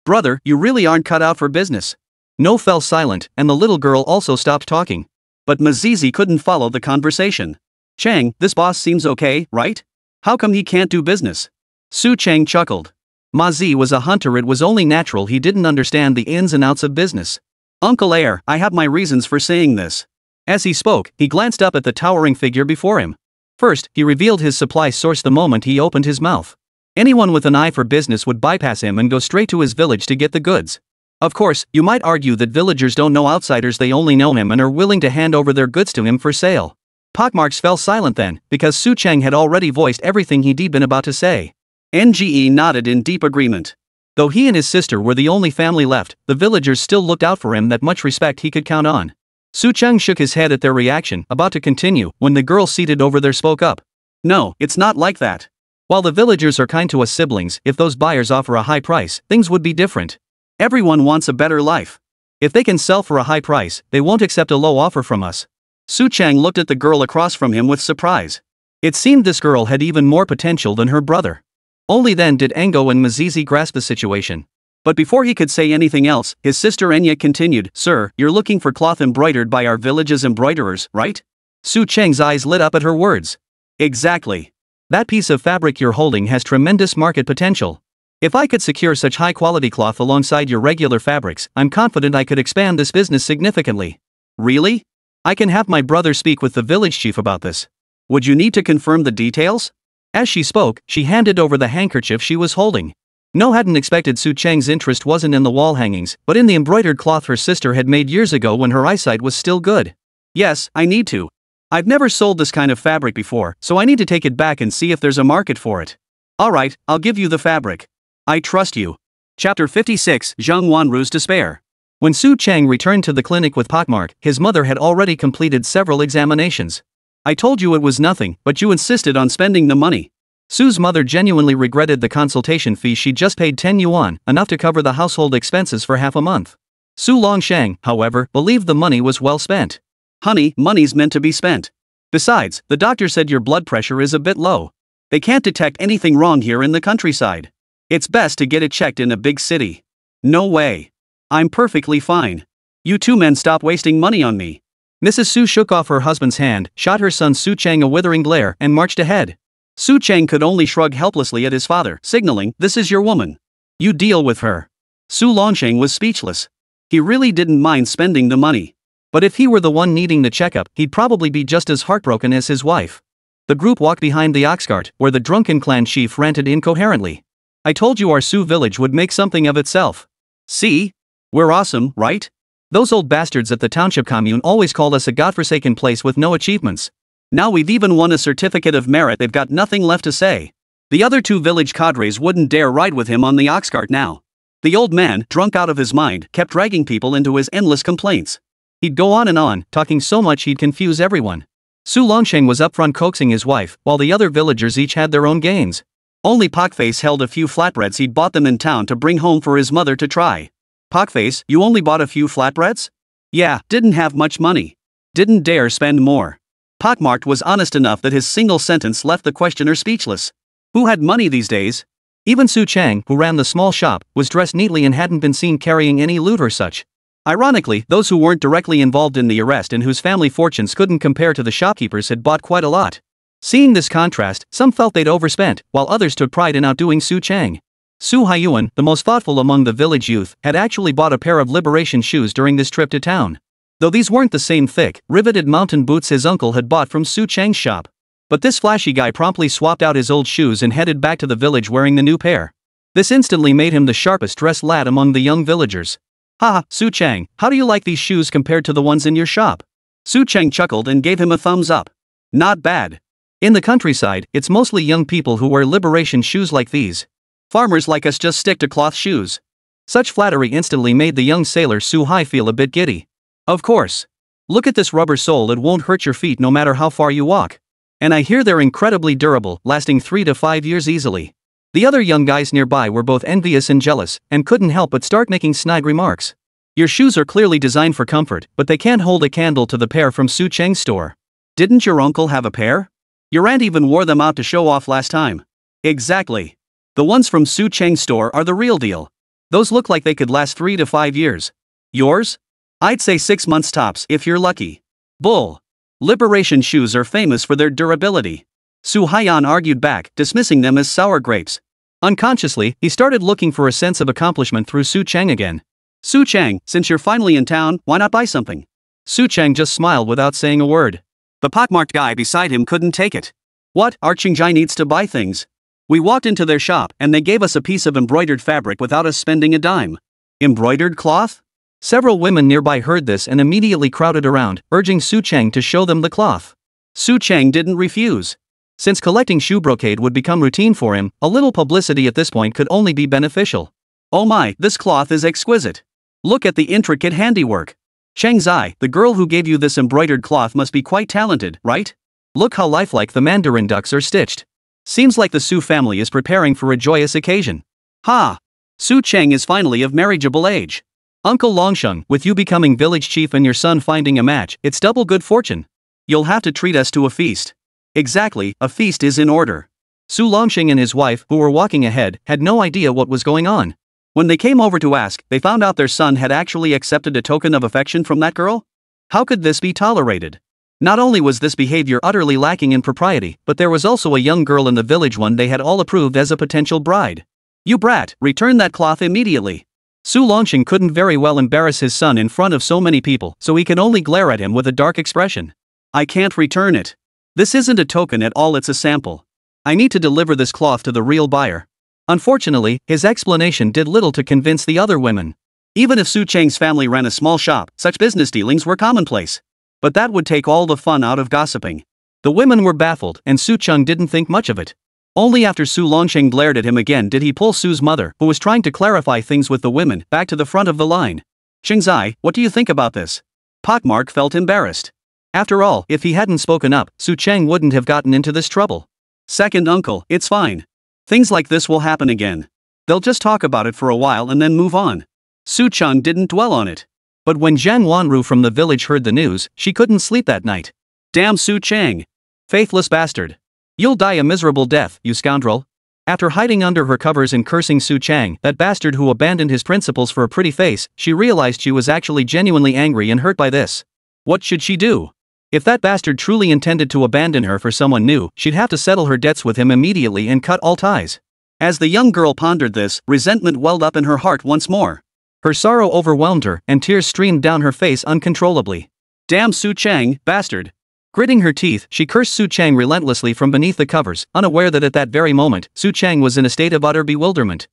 Brother, you really aren't cut out for business. No fell silent, and the little girl also stopped talking. But Mazizi couldn't follow the conversation. Chang, this boss seems okay, right? How come he can't do business? Su Chang chuckled. Ma Zi was a hunter, it was only natural he didn't understand the ins and outs of business. Uncle Air, I have my reasons for saying this. As he spoke, he glanced up at the towering figure before him. First, he revealed his supply source the moment he opened his mouth. Anyone with an eye for business would bypass him and go straight to his village to get the goods. Of course, you might argue that villagers don't know outsiders, they only know him and are willing to hand over their goods to him for sale. Pockmarks fell silent then, because Su Cheng had already voiced everything he'd been about to say. NGE nodded in deep agreement. Though he and his sister were the only family left, the villagers still looked out for him, that much respect he could count on. Su Cheng shook his head at their reaction, about to continue, when the girl seated over there spoke up. No, it's not like that. While the villagers are kind to us siblings, if those buyers offer a high price, things would be different. Everyone wants a better life. If they can sell for a high price, they won't accept a low offer from us. Su Cheng looked at the girl across from him with surprise. It seemed this girl had even more potential than her brother. Only then did Engo and Mazizi grasp the situation. But before he could say anything else, his sister Enya continued, Sir, you're looking for cloth embroidered by our village's embroiderers, right? Su Cheng's eyes lit up at her words. Exactly. That piece of fabric you're holding has tremendous market potential. If I could secure such high-quality cloth alongside your regular fabrics, I'm confident I could expand this business significantly. Really? I can have my brother speak with the village chief about this. Would you need to confirm the details? As she spoke, she handed over the handkerchief she was holding. No hadn't expected Su Cheng's interest wasn't in the wall hangings, but in the embroidered cloth her sister had made years ago when her eyesight was still good. Yes, I need to. I've never sold this kind of fabric before, so I need to take it back and see if there's a market for it. Alright, I'll give you the fabric. I trust you. Chapter 56, Zheng Wanru's Despair. When Su Cheng returned to the clinic with Pockmark, his mother had already completed several examinations. I told you it was nothing, but you insisted on spending the money. Su's mother genuinely regretted the consultation fee. She just paid 10 yuan, enough to cover the household expenses for half a month. Su Longsheng, however, believed the money was well spent. Honey, money's meant to be spent. Besides, the doctor said your blood pressure is a bit low. They can't detect anything wrong here in the countryside. It's best to get it checked in a big city. No way. I'm perfectly fine. You two men stop wasting money on me. Mrs. Su shook off her husband's hand, shot her son Su Cheng a withering glare, and marched ahead. Su Cheng could only shrug helplessly at his father, signaling, This is your woman. You deal with her. Su Longsheng was speechless. He really didn't mind spending the money. But if he were the one needing the checkup, he'd probably be just as heartbroken as his wife. The group walked behind the ox cart, where the drunken clan chief ranted incoherently. I told you our Su village would make something of itself. See? We're awesome, right? Those old bastards at the township commune always called us a godforsaken place with no achievements. Now we've even won a certificate of merit, they've got nothing left to say. The other two village cadres wouldn't dare ride with him on the ox cart now. The old man, drunk out of his mind, kept dragging people into his endless complaints. He'd go on, talking so much he'd confuse everyone. Su Longsheng was up front coaxing his wife, while the other villagers each had their own games. Only Pockface held a few flatbreads he'd bought them in town to bring home for his mother to try. Pockface, you only bought a few flatbreads? Yeah, didn't have much money. Didn't dare spend more. Pockmarked was honest enough that his single sentence left the questioner speechless. Who had money these days? Even Su Cheng, who ran the small shop, was dressed neatly and hadn't been seen carrying any loot or such. Ironically, those who weren't directly involved in the arrest and whose family fortunes couldn't compare to the shopkeepers had bought quite a lot. Seeing this contrast, some felt they'd overspent, while others took pride in outdoing Su Cheng. Su Haiyuan, the most thoughtful among the village youth, had actually bought a pair of liberation shoes during this trip to town. Though these weren't the same thick, riveted mountain boots his uncle had bought from Su Cheng's shop. But this flashy guy promptly swapped out his old shoes and headed back to the village wearing the new pair. This instantly made him the sharpest dressed lad among the young villagers. Haha, Su Cheng, how do you like these shoes compared to the ones in your shop? Su Cheng chuckled and gave him a thumbs up. Not bad. In the countryside, it's mostly young people who wear liberation shoes like these. Farmers like us just stick to cloth shoes. Such flattery instantly made the young sailor Su Hai feel a bit giddy. Of course. Look at this rubber sole, it won't hurt your feet no matter how far you walk. And I hear they're incredibly durable, lasting 3 to 5 years easily. The other young guys nearby were both envious and jealous, and couldn't help but start making snide remarks. Your shoes are clearly designed for comfort, but they can't hold a candle to the pair from Su Cheng's store. Didn't your uncle have a pair? Your aunt even wore them out to show off last time. Exactly. The ones from Su Cheng's store are the real deal. Those look like they could last 3 to 5 years. Yours? I'd say 6 months tops if you're lucky. Bull. Liberation shoes are famous for their durability. Su Haiyan argued back, dismissing them as sour grapes. Unconsciously, he started looking for a sense of accomplishment through Su Chang again. Su Chang, since you're finally in town, why not buy something? Su Chang just smiled without saying a word. The pockmarked guy beside him couldn't take it. What, our Qingjai needs to buy things? We walked into their shop and they gave us a piece of embroidered fabric without us spending a dime. Embroidered cloth? Several women nearby heard this and immediately crowded around, urging Su Chang to show them the cloth. Su Chang didn't refuse. Since collecting shoe brocade would become routine for him, a little publicity at this point could only be beneficial. Oh my, this cloth is exquisite. Look at the intricate handiwork. Chang Zai, the girl who gave you this embroidered cloth must be quite talented, right? Look how lifelike the mandarin ducks are stitched. Seems like the Su family is preparing for a joyous occasion. Ha! Su Chang is finally of marriageable age. Uncle Longsheng, with you becoming village chief and your son finding a match, it's double good fortune. You'll have to treat us to a feast. Exactly, a feast is in order. Su Longsheng and his wife, who were walking ahead, had no idea what was going on. When they came over to ask, they found out their son had actually accepted a token of affection from that girl? How could this be tolerated? Not only was this behavior utterly lacking in propriety, but there was also a young girl in the village one they had all approved as a potential bride. You brat, return that cloth immediately. Su Longsheng couldn't very well embarrass his son in front of so many people, so he could only glare at him with a dark expression. I can't return it. This isn't a token at all, it's a sample. I need to deliver this cloth to the real buyer. Unfortunately, his explanation did little to convince the other women. Even if Su Chang's family ran a small shop, such business dealings were commonplace. But that would take all the fun out of gossiping. The women were baffled, and Su Chang didn't think much of it. Only after Su Longsheng glared at him again did he pull Su's mother, who was trying to clarify things with the women, back to the front of the line. Qingzai, what do you think about this? Pockmark felt embarrassed. After all, if he hadn't spoken up, Su Chang wouldn't have gotten into this trouble. Second uncle, it's fine. Things like this will happen again. They'll just talk about it for a while and then move on. Su Chang didn't dwell on it. But when Zhang Wanru from the village heard the news, she couldn't sleep that night. Damn Su Chang! Faithless bastard! You'll die a miserable death, you scoundrel! After hiding under her covers and cursing Su Chang, that bastard who abandoned his principles for a pretty face, she realized she was actually genuinely angry and hurt by this. What should she do? If that bastard truly intended to abandon her for someone new, she'd have to settle her debts with him immediately and cut all ties. As the young girl pondered this, resentment welled up in her heart once more. Her sorrow overwhelmed her, and tears streamed down her face uncontrollably. Damn Su Chang, bastard! Gritting her teeth, she cursed Su Chang relentlessly from beneath the covers, unaware that at that very moment, Su Chang was in a state of utter bewilderment.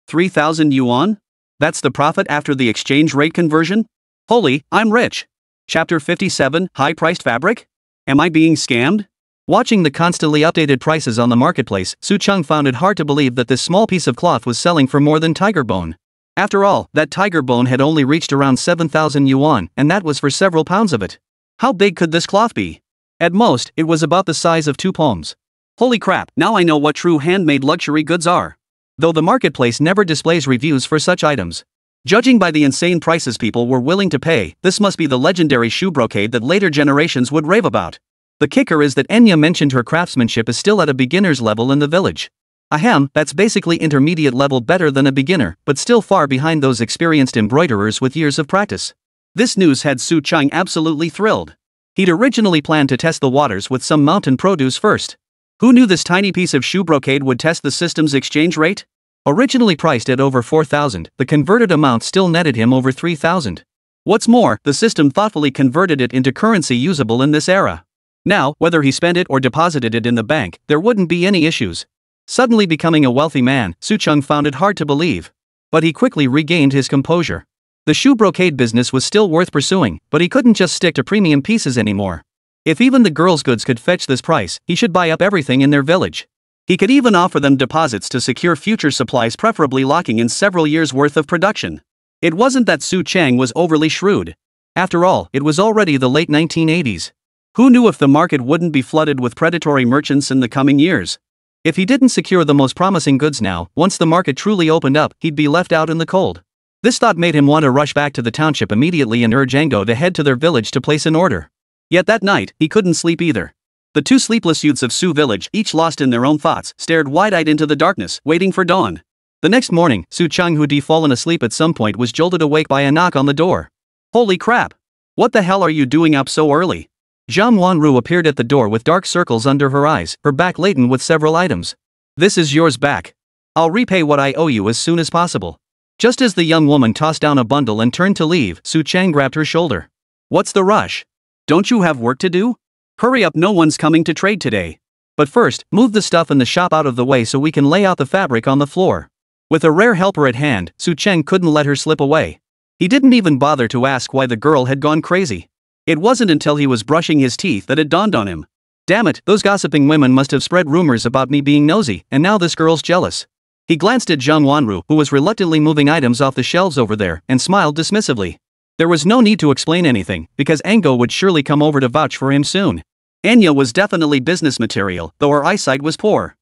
3,000 yuan? That's the profit after the exchange rate conversion? Holy, I'm rich! Chapter 57, High-Priced Fabric? Am I being scammed? Watching the constantly updated prices on the marketplace, Su Chang found it hard to believe that this small piece of cloth was selling for more than tiger bone. After all, that tiger bone had only reached around 7,000 yuan, and that was for several pounds of it. How big could this cloth be? At most, it was about the size of 2 palms. Holy crap, now I know what true handmade luxury goods are. Though the marketplace never displays reviews for such items. Judging by the insane prices people were willing to pay, this must be the legendary shoe brocade that later generations would rave about. The kicker is that Enya mentioned her craftsmanship is still at a beginner's level in the village. Ahem, that's basically intermediate level, better than a beginner, but still far behind those experienced embroiderers with years of practice. This news had Su Chang absolutely thrilled. He'd originally planned to test the waters with some mountain produce first. Who knew this tiny piece of shoe brocade would test the system's exchange rate? Originally priced at over 4,000, the converted amount still netted him over 3,000. What's more, the system thoughtfully converted it into currency usable in this era. Now, whether he spent it or deposited it in the bank, there wouldn't be any issues. Suddenly becoming a wealthy man, Su Chang found it hard to believe. But he quickly regained his composure. The shoe brocade business was still worth pursuing, but he couldn't just stick to premium pieces anymore. If even the girls' goods could fetch this price, he should buy up everything in their village. He could even offer them deposits to secure future supplies, preferably locking in several years' worth of production. It wasn't that Su Chang was overly shrewd. After all, it was already the late 1980s. Who knew if the market wouldn't be flooded with predatory merchants in the coming years? If he didn't secure the most promising goods now, once the market truly opened up, he'd be left out in the cold. This thought made him want to rush back to the township immediately and urge Ango to head to their village to place an order. Yet that night, he couldn't sleep either. The 2 sleepless youths of Su village, each lost in their own thoughts, stared wide-eyed into the darkness, waiting for dawn. The next morning, Su Chang, who'd fallen asleep at some point, was jolted awake by a knock on the door. Holy crap! What the hell are you doing up so early? Zhang Wanru appeared at the door with dark circles under her eyes, her back laden with several items. This is yours back. I'll repay what I owe you as soon as possible. Just as the young woman tossed down a bundle and turned to leave, Su Chang grabbed her shoulder. What's the rush? Don't you have work to do? Hurry up, no one's coming to trade today. But first, move the stuff in the shop out of the way so we can lay out the fabric on the floor. With a rare helper at hand, Su Chang couldn't let her slip away. He didn't even bother to ask why the girl had gone crazy. It wasn't until he was brushing his teeth that it dawned on him. Damn it, those gossiping women must have spread rumors about me being nosy, and now this girl's jealous. He glanced at Zhang Wanru, who was reluctantly moving items off the shelves over there, and smiled dismissively. There was no need to explain anything, because Ango would surely come over to vouch for him soon. Anya was definitely business material, though her eyesight was poor.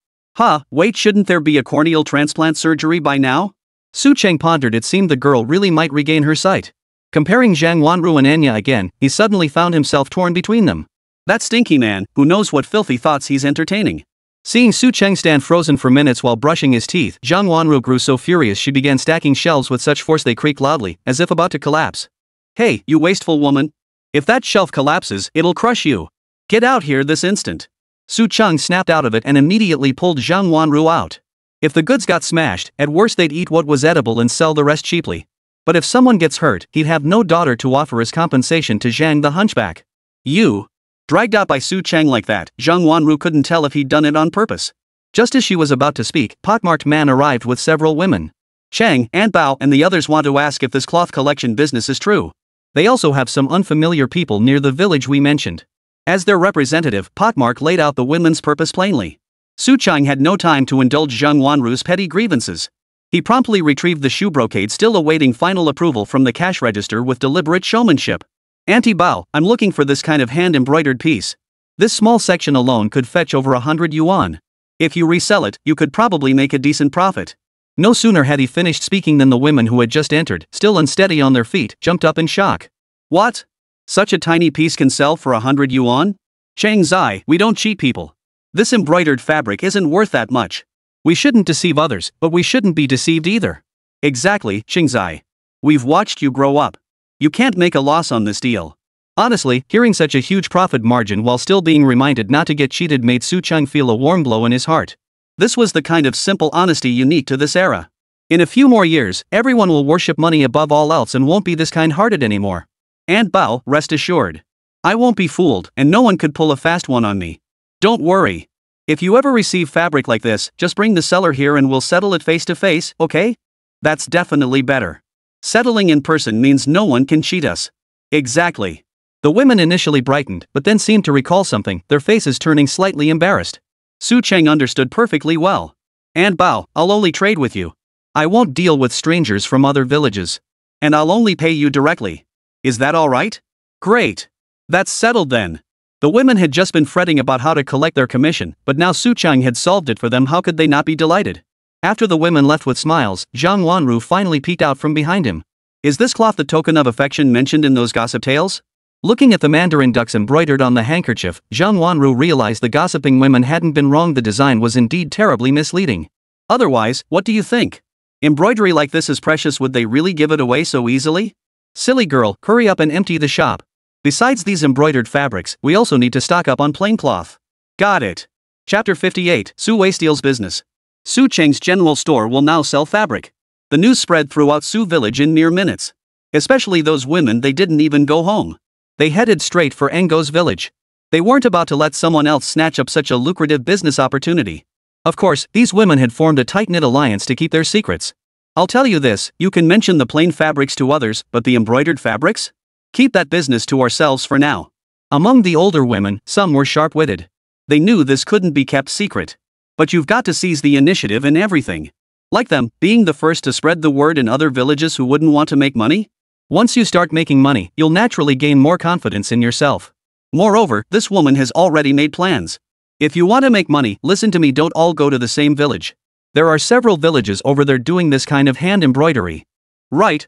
Wait, shouldn't there be a corneal transplant surgery by now? Su Chang pondered. It seemed the girl really might regain her sight. Comparing Zhang Wanru and Anya again, he suddenly found himself torn between them. That stinky man, who knows what filthy thoughts he's entertaining. Seeing Su Chang stand frozen for minutes while brushing his teeth, Zhang Wanru grew so furious she began stacking shelves with such force they creaked loudly, as if about to collapse. Hey, you wasteful woman! If that shelf collapses, it'll crush you. Get out here this instant. Su Chang snapped out of it and immediately pulled Zhang Wanru out. If the goods got smashed, at worst they'd eat what was edible and sell the rest cheaply. But if someone gets hurt, he'd have no daughter to offer as compensation to Zhang the hunchback. You! Dragged out by Su Chang like that, Zhang Wanru couldn't tell if he'd done it on purpose. Just as she was about to speak, pockmarked man arrived with several women. Chang, Aunt Bao, and the others want to ask if this cloth collection business is true. They also have some unfamiliar people near the village we mentioned. As their representative, Pockmark laid out the women's purpose plainly. Su Chang had no time to indulge Zhang Wanru's petty grievances. He promptly retrieved the shoe brocade, still awaiting final approval from the cash register with deliberate showmanship. Auntie Bao, I'm looking for this kind of hand-embroidered piece. This small section alone could fetch over 100 yuan. If you resell it, you could probably make a decent profit. No sooner had he finished speaking than the women who had just entered, still unsteady on their feet, jumped up in shock. What? Such a tiny piece can sell for 100 yuan? Chang Zai, we don't cheat people. This embroidered fabric isn't worth that much. We shouldn't deceive others, but we shouldn't be deceived either. Exactly, Chang Zai. We've watched you grow up. You can't make a loss on this deal. Honestly, hearing such a huge profit margin while still being reminded not to get cheated made Su Chang feel a warm glow in his heart. This was the kind of simple honesty unique to this era. In a few more years, everyone will worship money above all else and won't be this kind-hearted anymore. Aunt Bao, rest assured. I won't be fooled, and no one could pull a fast one on me. Don't worry. If you ever receive fabric like this, just bring the seller here and we'll settle it face to face, okay? That's definitely better. Settling in person means no one can cheat us. Exactly. The women initially brightened, but then seemed to recall something, their faces turning slightly embarrassed. Su Chang understood perfectly well. Aunt Bao, I'll only trade with you. I won't deal with strangers from other villages. And I'll only pay you directly. Is that all right? Great. That's settled then. The women had just been fretting about how to collect their commission, but now Su Chang had solved it for them. How could they not be delighted? After the women left with smiles, Zhang Wanru finally peeked out from behind him. Is this cloth the token of affection mentioned in those gossip tales? Looking at the mandarin ducks embroidered on the handkerchief, Zhang Wanru realized the gossiping women hadn't been wrong. The design was indeed terribly misleading. Otherwise, what do you think? Embroidery like this is precious. Would they really give it away so easily? Silly girl, hurry up and empty the shop. Besides these embroidered fabrics, we also need to stock up on plain cloth. Got it. Chapter 58, Su Wei steals business. Su Chang's general store will now sell fabric. The news spread throughout Su village in mere minutes. Especially those women, they didn't even go home. They headed straight for Engo's village. They weren't about to let someone else snatch up such a lucrative business opportunity. Of course, these women had formed a tight-knit alliance to keep their secrets. I'll tell you this, you can mention the plain fabrics to others, but the embroidered fabrics? Keep that business to ourselves for now. Among the older women, some were sharp-witted. They knew this couldn't be kept secret. But you've got to seize the initiative in everything. Like them, being the first to spread the word in other villages who wouldn't want to make money? Once you start making money, you'll naturally gain more confidence in yourself. Moreover, this woman has already made plans. If you want to make money, listen to me, don't all go to the same village. There are several villages over there doing this kind of hand embroidery. Right.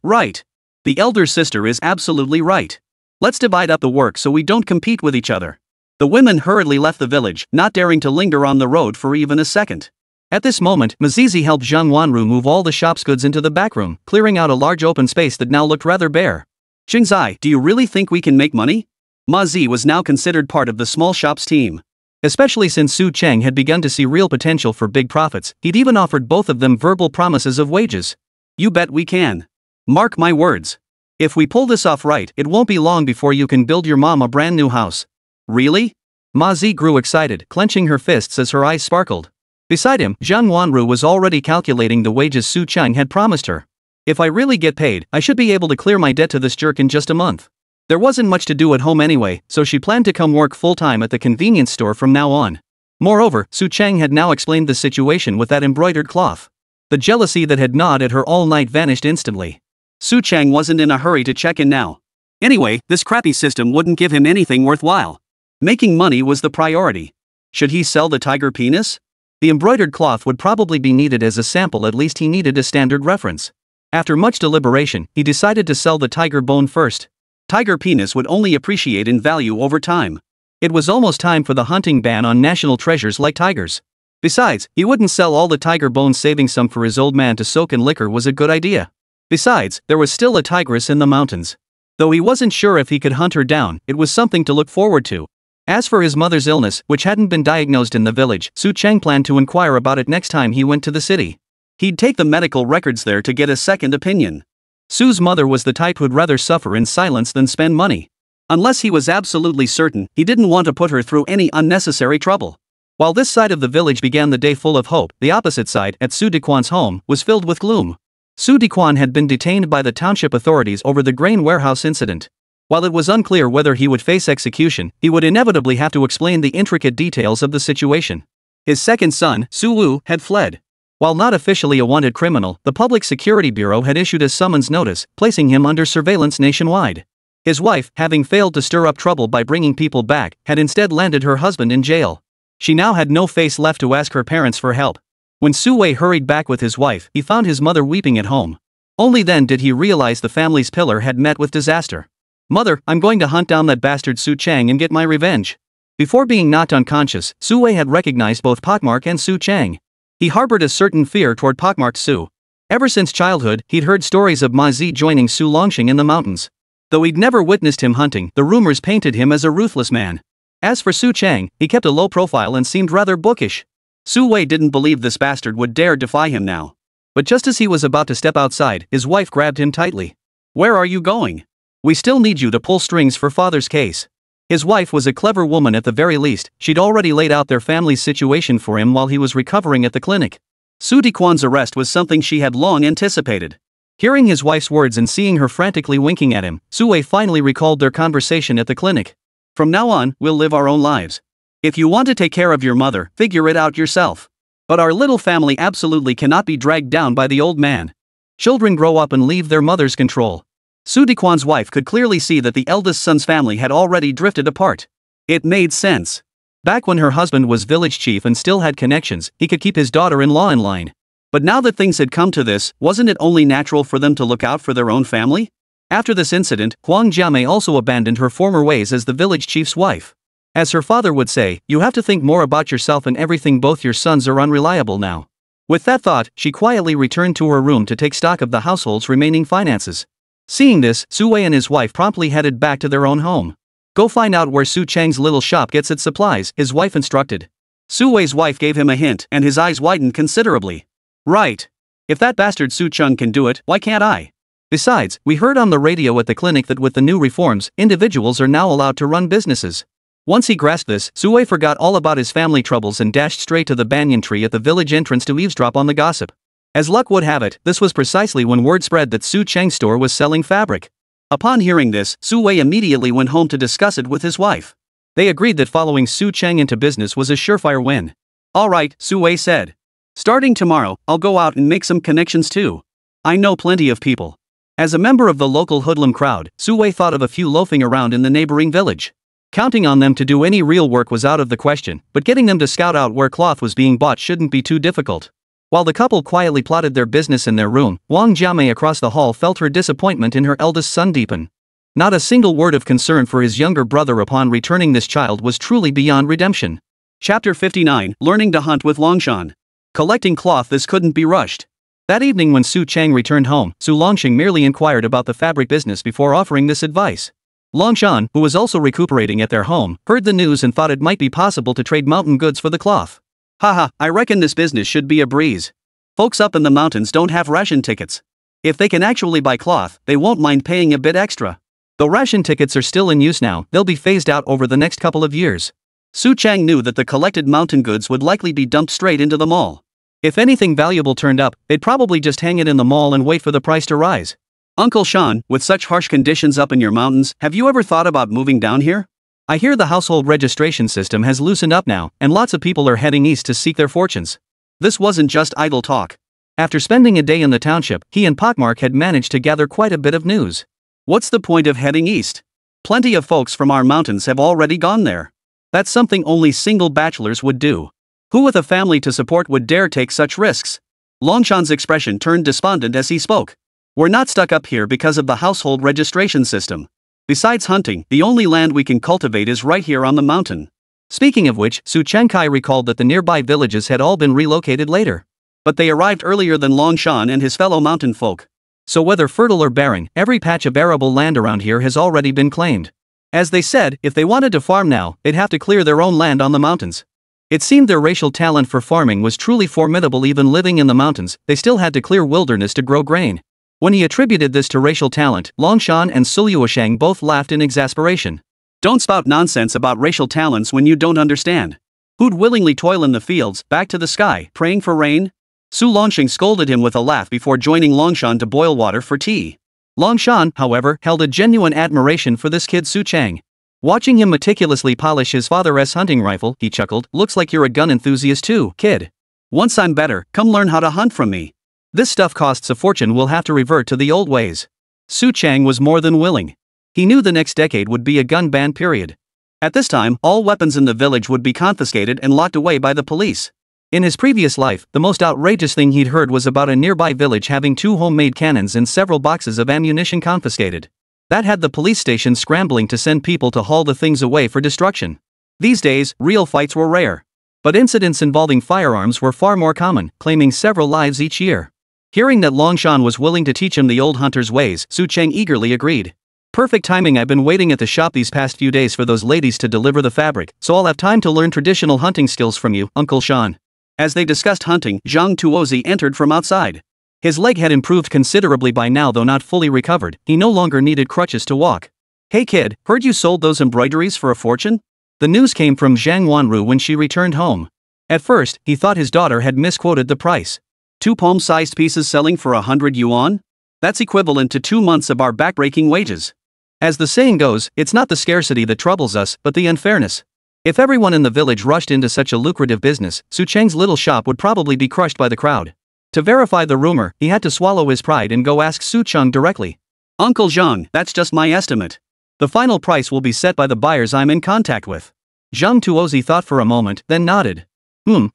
The elder sister is absolutely right. Let's divide up the work so we don't compete with each other. The women hurriedly left the village, not daring to linger on the road for even a second. At this moment, Mazizi helped Zhang Wanru move all the shop's goods into the back room, clearing out a large open space that now looked rather bare. Xingzai, do you really think we can make money? Ma Zi was now considered part of the small shop's team. Especially since Su Chang had begun to see real potential for big profits, he'd even offered both of them verbal promises of wages. You bet we can. Mark my words. If we pull this off right, it won't be long before you can build your mom a brand new house. Really? Ma Zi grew excited, clenching her fists as her eyes sparkled. Beside him, Zhang Wanru was already calculating the wages Su Chang had promised her. If I really get paid, I should be able to clear my debt to this jerk in just a month. There wasn't much to do at home anyway, so she planned to come work full-time at the convenience store from now on. Moreover, Su Chang had now explained the situation with that embroidered cloth. The jealousy that had gnawed at her all night vanished instantly. Su Chang wasn't in a hurry to check in now. Anyway, this crappy system wouldn't give him anything worthwhile. Making money was the priority. Should he sell the tiger penis? The embroidered cloth would probably be needed as a sample, at least he needed a standard reference. After much deliberation, he decided to sell the tiger bone first. Tiger penis would only appreciate in value over time. It was almost time for the hunting ban on national treasures like tigers. Besides, he wouldn't sell all the tiger bones, saving some for his old man to soak in liquor was a good idea. Besides, there was still a tigress in the mountains. Though he wasn't sure if he could hunt her down, it was something to look forward to. As for his mother's illness, which hadn't been diagnosed in the village, Su Chang planned to inquire about it next time he went to the city. He'd take the medical records there to get a second opinion. Su's mother was the type who'd rather suffer in silence than spend money. Unless he was absolutely certain, he didn't want to put her through any unnecessary trouble. While this side of the village began the day full of hope, the opposite side, at Su Dequan's home, was filled with gloom. Su Dequan had been detained by the township authorities over the grain warehouse incident. While it was unclear whether he would face execution, he would inevitably have to explain the intricate details of the situation. His second son, Su Wu, had fled. While not officially a wanted criminal, the Public Security Bureau had issued a summons notice, placing him under surveillance nationwide. His wife, having failed to stir up trouble by bringing people back, had instead landed her husband in jail. She now had no face left to ask her parents for help. When Su Wei hurried back with his wife, he found his mother weeping at home. Only then did he realize the family's pillar had met with disaster. "Mother, I'm going to hunt down that bastard Su Chang and get my revenge." Before being knocked unconscious, Su Wei had recognized both Pockmark and Su Chang. He harbored a certain fear toward Pockmarked Su. Ever since childhood, he'd heard stories of Ma Zi joining Su Longxing in the mountains. Though he'd never witnessed him hunting, the rumors painted him as a ruthless man. As for Su Chang, he kept a low profile and seemed rather bookish. Su Wei didn't believe this bastard would dare defy him now. But just as he was about to step outside, his wife grabbed him tightly. "Where are you going? We still need you to pull strings for father's case." His wife was a clever woman at the very least. She'd already laid out their family's situation for him while he was recovering at the clinic. Su Dequan's arrest was something she had long anticipated. Hearing his wife's words and seeing her frantically winking at him, Su Wei finally recalled their conversation at the clinic. "From now on, we'll live our own lives. If you want to take care of your mother, figure it out yourself. But our little family absolutely cannot be dragged down by the old man. Children grow up and leave their mother's control." Su Dequan's wife could clearly see that the eldest son's family had already drifted apart. It made sense. Back when her husband was village chief and still had connections, he could keep his daughter-in-law in line. But now that things had come to this, wasn't it only natural for them to look out for their own family? After this incident, Huang Jiamei also abandoned her former ways as the village chief's wife. As her father would say, "You have to think more about yourself and everything. Both your sons are unreliable now." With that thought, she quietly returned to her room to take stock of the household's remaining finances. Seeing this, Su Wei and his wife promptly headed back to their own home. "Go find out where Su Chang's little shop gets its supplies," his wife instructed. Su Wei's wife gave him a hint, and his eyes widened considerably. "Right. If that bastard Su Chang can do it, why can't I? Besides, we heard on the radio at the clinic that with the new reforms, individuals are now allowed to run businesses." Once he grasped this, Su Wei forgot all about his family troubles and dashed straight to the banyan tree at the village entrance to eavesdrop on the gossip. As luck would have it, this was precisely when word spread that Su Chang's store was selling fabric. Upon hearing this, Su Wei immediately went home to discuss it with his wife. They agreed that following Su Chang into business was a surefire win. "All right," Su Wei said. "Starting tomorrow, I'll go out and make some connections too. I know plenty of people." As a member of the local hoodlum crowd, Su Wei thought of a few loafing around in the neighboring village. Counting on them to do any real work was out of the question, but getting them to scout out where cloth was being bought shouldn't be too difficult. While the couple quietly plotted their business in their room, Wang Jiamei across the hall felt her disappointment in her eldest son deepen. Not a single word of concern for his younger brother upon returning this child was truly beyond redemption. Chapter 59, Learning to Hunt with Longshan. Collecting cloth. This couldn't be rushed. That evening when Su Chang returned home, Su Longxing merely inquired about the fabric business before offering this advice. Longshan, who was also recuperating at their home, heard the news and thought it might be possible to trade mountain goods for the cloth. Haha, I reckon this business should be a breeze. Folks up in the mountains don't have ration tickets. If they can actually buy cloth, they won't mind paying a bit extra. Though ration tickets are still in use now, they'll be phased out over the next couple of years. Su Chang knew that the collected mountain goods would likely be dumped straight into the mall. If anything valuable turned up, they'd probably just hang it in the mall and wait for the price to rise. Uncle Sean, with such harsh conditions up in your mountains, have you ever thought about moving down here? I hear the household registration system has loosened up now, and lots of people are heading east to seek their fortunes. This wasn't just idle talk. After spending a day in the township, he and Pockmark had managed to gather quite a bit of news. What's the point of heading east? Plenty of folks from our mountains have already gone there. That's something only single bachelors would do. Who with a family to support would dare take such risks? Longshan's expression turned despondent as he spoke. We're not stuck up here because of the household registration system. Besides hunting, the only land we can cultivate is right here on the mountain. Speaking of which, Su Changkai recalled that the nearby villages had all been relocated later. But they arrived earlier than Longshan and his fellow mountain folk. So whether fertile or barren, every patch of arable land around here has already been claimed. As they said, if they wanted to farm now, they'd have to clear their own land on the mountains. It seemed their racial talent for farming was truly formidable. Even living in the mountains, they still had to clear wilderness to grow grain. When he attributed this to racial talent, Longshan and Suluoshang both laughed in exasperation. Don't spout nonsense about racial talents when you don't understand. Who'd willingly toil in the fields, back to the sky, praying for rain? Su Longsheng scolded him with a laugh before joining Longshan to boil water for tea. Longshan, however, held a genuine admiration for this kid Su Chang. Watching him meticulously polish his father's hunting rifle, he chuckled, "Looks like you're a gun enthusiast too, kid. Once I'm better, come learn how to hunt from me. This stuff costs a fortune, we'll have to revert to the old ways." Su Chang was more than willing. He knew the next decade would be a gun ban period. At this time, all weapons in the village would be confiscated and locked away by the police. In his previous life, the most outrageous thing he'd heard was about a nearby village having 2 homemade cannons and several boxes of ammunition confiscated. That had the police station scrambling to send people to haul the things away for destruction. These days, real fights were rare. But incidents involving firearms were far more common, claiming several lives each year. Hearing that Longshan was willing to teach him the old hunter's ways, Su Chang eagerly agreed. Perfect timing, I've been waiting at the shop these past few days for those ladies to deliver the fabric, so I'll have time to learn traditional hunting skills from you, Uncle Shan. As they discussed hunting, Zhang Tuozi entered from outside. His leg had improved considerably by now, though not fully recovered. He no longer needed crutches to walk. "Hey kid, heard you sold those embroideries for a fortune?" The news came from Zhang Wanru when she returned home. At first, he thought his daughter had misquoted the price. 2 palm-sized pieces selling for 100 yuan? That's equivalent to 2 months of our backbreaking wages. As the saying goes, it's not the scarcity that troubles us, but the unfairness. If everyone in the village rushed into such a lucrative business, Su Chang's little shop would probably be crushed by the crowd. To verify the rumor, he had to swallow his pride and go ask Su Chang directly. "Uncle Zhang, that's just my estimate. The final price will be set by the buyers I'm in contact with." Zhang Tuozi thought for a moment, then nodded.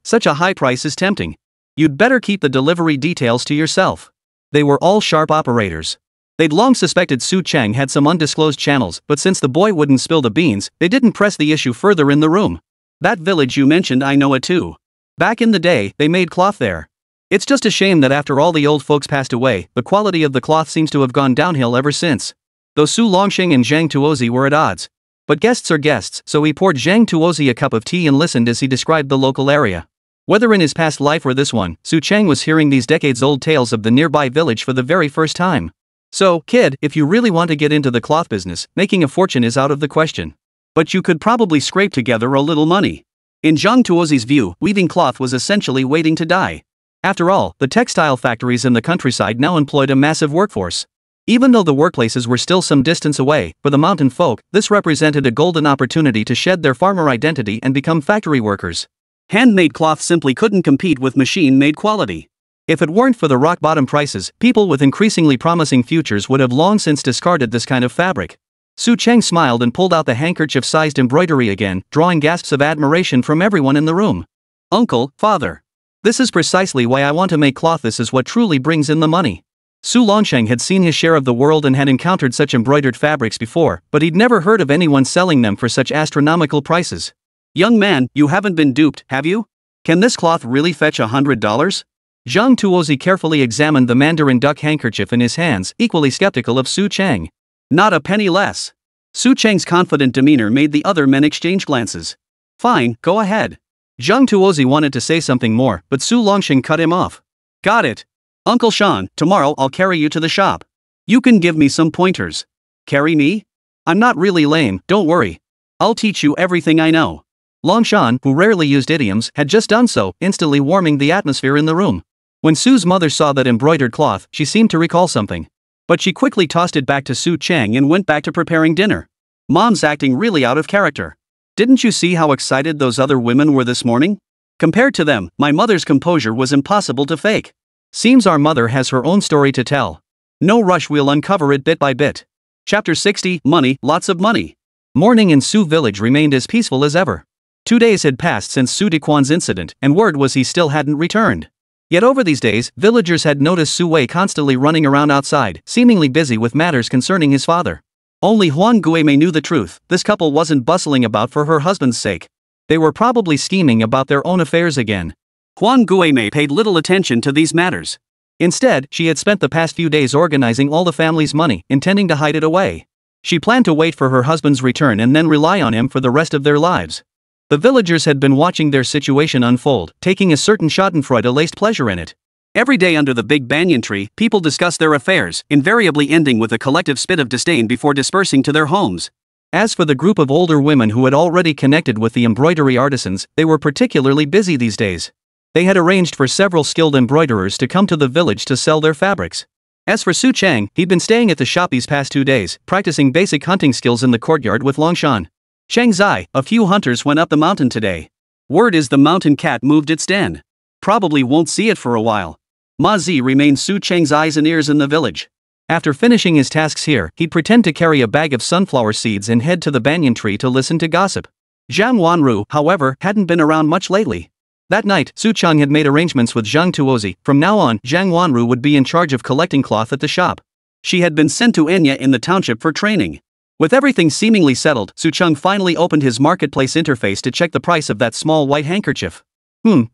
Such a high price is tempting. You'd better keep the delivery details to yourself." They were all sharp operators. They'd long suspected Su Chang had some undisclosed channels, but since the boy wouldn't spill the beans, they didn't press the issue further in the room. "That village you mentioned, I know it too. Back in the day, they made cloth there. It's just a shame that after all the old folks passed away, the quality of the cloth seems to have gone downhill ever since." Though Su Longsheng and Zhang Tuozi were at odds. But guests are guests, so he poured Zhang Tuozi a cup of tea and listened as he described the local area. Whether in his past life or this one, Su Chang was hearing these decades-old tales of the nearby village for the very first time. "So, kid, if you really want to get into the cloth business, making a fortune is out of the question. But you could probably scrape together a little money." In Zhang Tuozi's view, weaving cloth was essentially waiting to die. After all, the textile factories in the countryside now employed a massive workforce. Even though the workplaces were still some distance away, for the mountain folk, this represented a golden opportunity to shed their farmer identity and become factory workers. Handmade cloth simply couldn't compete with machine-made quality. If it weren't for the rock-bottom prices, people with increasingly promising futures would have long since discarded this kind of fabric. Su Chang smiled and pulled out the handkerchief-sized embroidery again, drawing gasps of admiration from everyone in the room. "Uncle, father. This is precisely why I want to make cloth. This is what truly brings in the money." Su Longsheng had seen his share of the world and had encountered such embroidered fabrics before, but he'd never heard of anyone selling them for such astronomical prices. "Young man, you haven't been duped, have you? Can this cloth really fetch $100? Zhang Tuozi carefully examined the mandarin duck handkerchief in his hands, equally skeptical of Su Chang. "Not a penny less. Su Cheng's confident demeanor made the other men exchange glances. Fine, go ahead. Zhang Tuozi wanted to say something more, but Su Longxing cut him off. Got it. Uncle Shan, tomorrow I'll carry you to the shop. You can give me some pointers. Carry me? I'm not really lame, don't worry. I'll teach you everything I know. Longshan, who rarely used idioms, had just done so, instantly warming the atmosphere in the room. When Su's mother saw that embroidered cloth, she seemed to recall something. But she quickly tossed it back to Su Cheng and went back to preparing dinner. Mom's acting really out of character. Didn't you see how excited those other women were this morning? Compared to them, my mother's composure was impossible to fake. Seems our mother has her own story to tell. No rush, we'll uncover it bit by bit. Chapter 60, Money, Lots of Money. Morning in Su village remained as peaceful as ever. 2 days had passed since Su Dequan's incident, and word was he still hadn't returned. Yet over these days, villagers had noticed Su Wei constantly running around outside, seemingly busy with matters concerning his father. Only Huang Guimei knew the truth, this couple wasn't bustling about for her husband's sake. They were probably scheming about their own affairs again. Huang Guimei paid little attention to these matters. Instead, she had spent the past few days organizing all the family's money, intending to hide it away. She planned to wait for her husband's return and then rely on him for the rest of their lives. The villagers had been watching their situation unfold, taking a certain schadenfreude-laced pleasure in it. Every day under the big banyan tree, people discussed their affairs, invariably ending with a collective spit of disdain before dispersing to their homes. As for the group of older women who had already connected with the embroidery artisans, they were particularly busy these days. They had arranged for several skilled embroiderers to come to the village to sell their fabrics. As for Su Cheng, he'd been staying at the shop these past 2 days, practicing basic hunting skills in the courtyard with Longshan. Cheng Zai, a few hunters went up the mountain today. Word is the mountain cat moved its den. Probably won't see it for a while. Ma Zi remained Su Cheng's eyes and ears in the village. After finishing his tasks here, he'd pretend to carry a bag of sunflower seeds and head to the banyan tree to listen to gossip. Zhang Wanru, however, hadn't been around much lately. That night, Su Cheng had made arrangements with Zhang Tuozi. From now on, Zhang Wanru would be in charge of collecting cloth at the shop. She had been sent to Enya in the township for training. With everything seemingly settled, Su Cheng finally opened his marketplace interface to check the price of that small white handkerchief.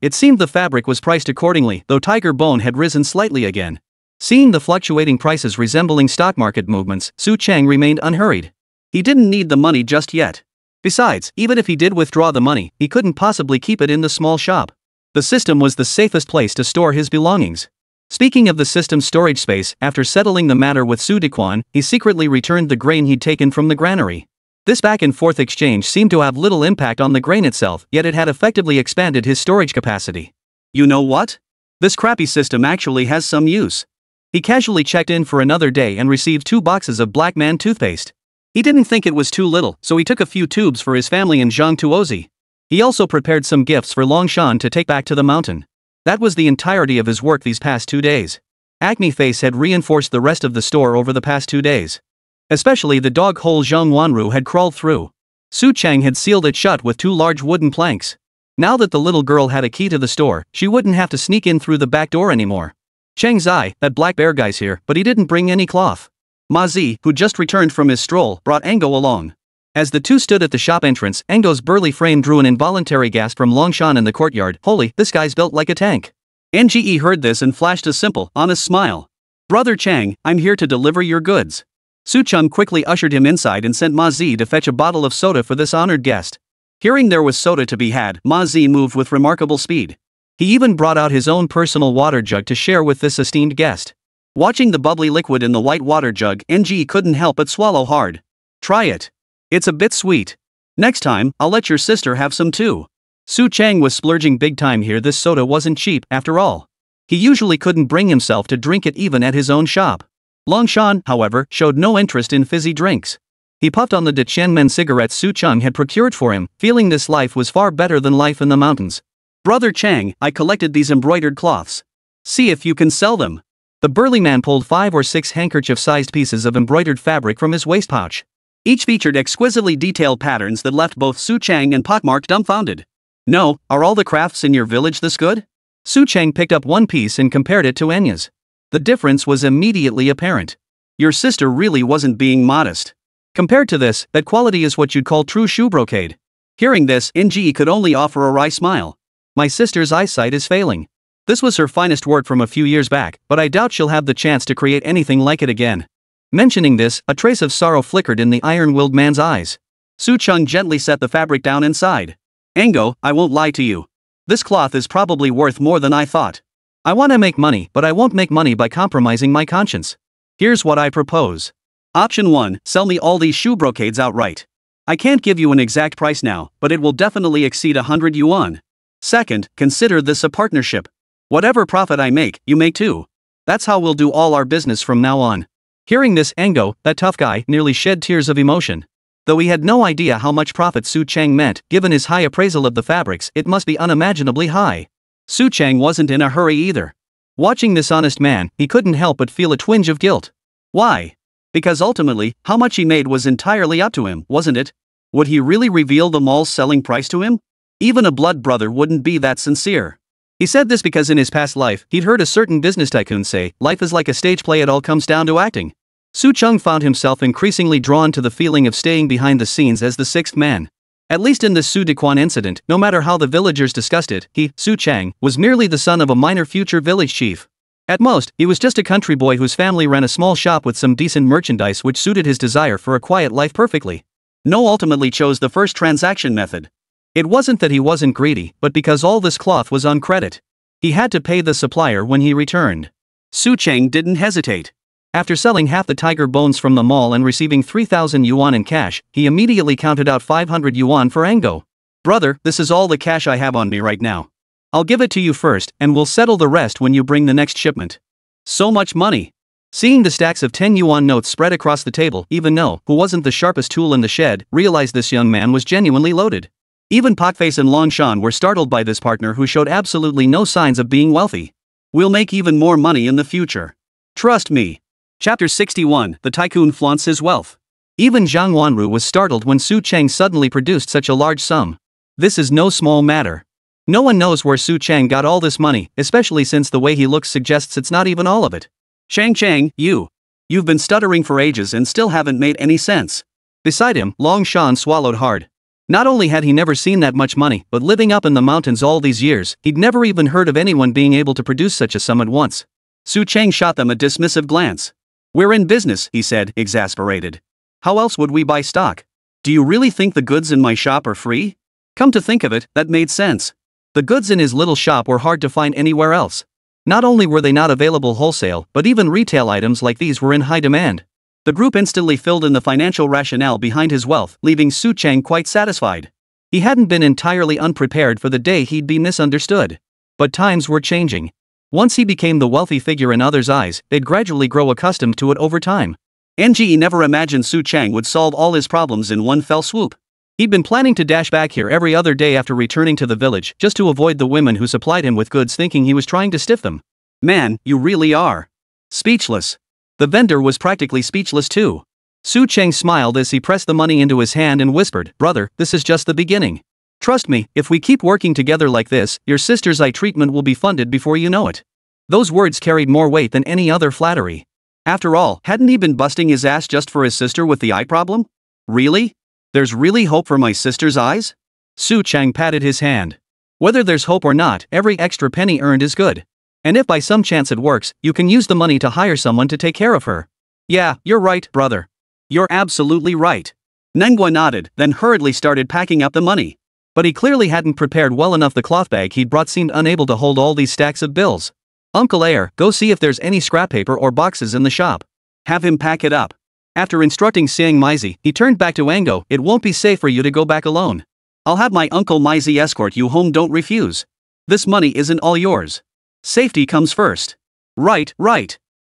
It seemed the fabric was priced accordingly, though tiger bone had risen slightly again. Seeing the fluctuating prices resembling stock market movements, Su Cheng remained unhurried. He didn't need the money just yet. Besides, even if he did withdraw the money, he couldn't possibly keep it in the small shop. The system was the safest place to store his belongings. Speaking of the system's storage space, after settling the matter with Su Dequan, he secretly returned the grain he'd taken from the granary. This back-and-forth exchange seemed to have little impact on the grain itself, yet it had effectively expanded his storage capacity. You know what? This crappy system actually has some use. He casually checked in for another day and received 2 boxes of Black Man toothpaste. He didn't think it was too little, so he took a few tubes for his family and Zhang Tuozi. He also prepared some gifts for Longshan to take back to the mountain. That was the entirety of his work these past 2 days. Acne Face had reinforced the rest of the store over the past 2 days. Especially the dog hole Zhang Wanru had crawled through. Su Cheng had sealed it shut with 2 large wooden planks. Now that the little girl had a key to the store, she wouldn't have to sneak in through the back door anymore. Cheng Zai, that black bear guy's here, but he didn't bring any cloth. Ma Zi, who just returned from his stroll, brought Engo along. As the two stood at the shop entrance, Engo's burly frame drew an involuntary gasp from Longshan in the courtyard. Holy, this guy's built like a tank. NGE heard this and flashed a simple, honest smile. Brother Chang, I'm here to deliver your goods. Su Cheng quickly ushered him inside and sent Ma Zi to fetch a bottle of soda for this honored guest. Hearing there was soda to be had, Ma Zi moved with remarkable speed. He even brought out his own personal water jug to share with this esteemed guest. Watching the bubbly liquid in the white water jug, NGE couldn't help but swallow hard. Try it. It's a bit sweet. Next time, I'll let your sister have some too. Su Cheng was splurging big time here. This soda wasn't cheap, after all. He usually couldn't bring himself to drink it even at his own shop. Longshan, however, showed no interest in fizzy drinks. He puffed on the de Qianmen cigarettes Su Cheng had procured for him, feeling this life was far better than life in the mountains. Brother Chang, I collected these embroidered cloths. See if you can sell them. The burly man pulled 5 or 6 handkerchief-sized pieces of embroidered fabric from his waist pouch. Each featured exquisitely detailed patterns that left both Su Cheng and Pockmark dumbfounded. No, are all the crafts in your village this good? Su Cheng picked up one piece and compared it to Enya's. The difference was immediately apparent. Your sister really wasn't being modest. Compared to this, that quality is what you'd call true shoe brocade. Hearing this, NGE could only offer a wry smile. My sister's eyesight is failing. This was her finest work from a few years back, but I doubt she'll have the chance to create anything like it again. Mentioning this, a trace of sorrow flickered in the iron-willed man's eyes. Su Cheng gently set the fabric down and sighed. Ango, I won't lie to you. This cloth is probably worth more than I thought. I want to make money, but I won't make money by compromising my conscience. Here's what I propose. Option 1, sell me all these shoe brocades outright. I can't give you an exact price now, but it will definitely exceed 100 yuan. Second, consider this a partnership. Whatever profit I make, you make too. That's how we'll do all our business from now on. Hearing this, Ango, that tough guy, nearly shed tears of emotion. Though he had no idea how much profit Su Cheng meant, given his high appraisal of the fabrics, it must be unimaginably high. Su Cheng wasn't in a hurry either. Watching this honest man, he couldn't help but feel a twinge of guilt. Why? Because ultimately, how much he made was entirely up to him, wasn't it? Would he really reveal the mall's selling price to him? Even a blood brother wouldn't be that sincere. He said this because in his past life, he'd heard a certain business tycoon say, life is like a stage play, it all comes down to acting. Su Cheng found himself increasingly drawn to the feeling of staying behind the scenes as the sixth man. At least in this Su Dequan incident, no matter how the villagers discussed it, he, Su Cheng, was merely the son of a minor future village chief. At most, he was just a country boy whose family ran a small shop with some decent merchandise which suited his desire for a quiet life perfectly. No ultimately chose the first transaction method. It wasn't that he wasn't greedy, but because all this cloth was on credit. He had to pay the supplier when he returned. Su Cheng didn't hesitate. After selling half the tiger bones from the mall and receiving 3,000 yuan in cash, he immediately counted out 500 yuan for Ango. Brother, this is all the cash I have on me right now. I'll give it to you first, and we'll settle the rest when you bring the next shipment. So much money. Seeing the stacks of 10 yuan notes spread across the table, even No, who wasn't the sharpest tool in the shed, realized this young man was genuinely loaded. Even Pakface and Long Shan were startled by this partner who showed absolutely no signs of being wealthy. We'll make even more money in the future. Trust me. Chapter 61, The Tycoon Flaunts His Wealth. Even Zhang Wanru was startled when Su Cheng suddenly produced such a large sum. This is no small matter. No one knows where Su Cheng got all this money, especially since the way he looks suggests it's not even all of it. Shang Chang, you've been stuttering for ages and still haven't made any sense. Beside him, Long Shan swallowed hard. Not only had he never seen that much money, but living up in the mountains all these years, he'd never even heard of anyone being able to produce such a sum at once. Su Cheng shot them a dismissive glance. We're in business, he said, exasperated. How else would we buy stock? Do you really think the goods in my shop are free? Come to think of it, that made sense. The goods in his little shop were hard to find anywhere else. Not only were they not available wholesale, but even retail items like these were in high demand. The group instantly filled in the financial rationale behind his wealth, leaving Su Cheng quite satisfied. He hadn't been entirely unprepared for the day he'd be misunderstood. But times were changing. Once he became the wealthy figure in others' eyes, they'd gradually grow accustomed to it over time. NGE never imagined Su Cheng would solve all his problems in one fell swoop. He'd been planning to dash back here every other day after returning to the village, just to avoid the women who supplied him with goods, thinking he was trying to stiff them. Man, you really are. Speechless. The vendor was practically speechless too. Su Cheng smiled as he pressed the money into his hand and whispered, Brother, this is just the beginning. Trust me, if we keep working together like this, your sister's eye treatment will be funded before you know it. Those words carried more weight than any other flattery. After all, hadn't he been busting his ass just for his sister with the eye problem? Really? There's really hope for my sister's eyes? Su Cheng patted his hand. Whether there's hope or not, every extra penny earned is good. And if by some chance it works, you can use the money to hire someone to take care of her. Yeah, you're right, brother. You're absolutely right. Nengua nodded, then hurriedly started packing up the money. But he clearly hadn't prepared well enough. The cloth bag he'd brought seemed unable to hold all these stacks of bills. Uncle Air, go see if there's any scrap paper or boxes in the shop. Have him pack it up. After instructing Siang Maizi, he turned back to Ango. It won't be safe for you to go back alone. I'll have my Uncle Maizi escort you home, don't refuse. This money isn't all yours. Safety comes first. Right.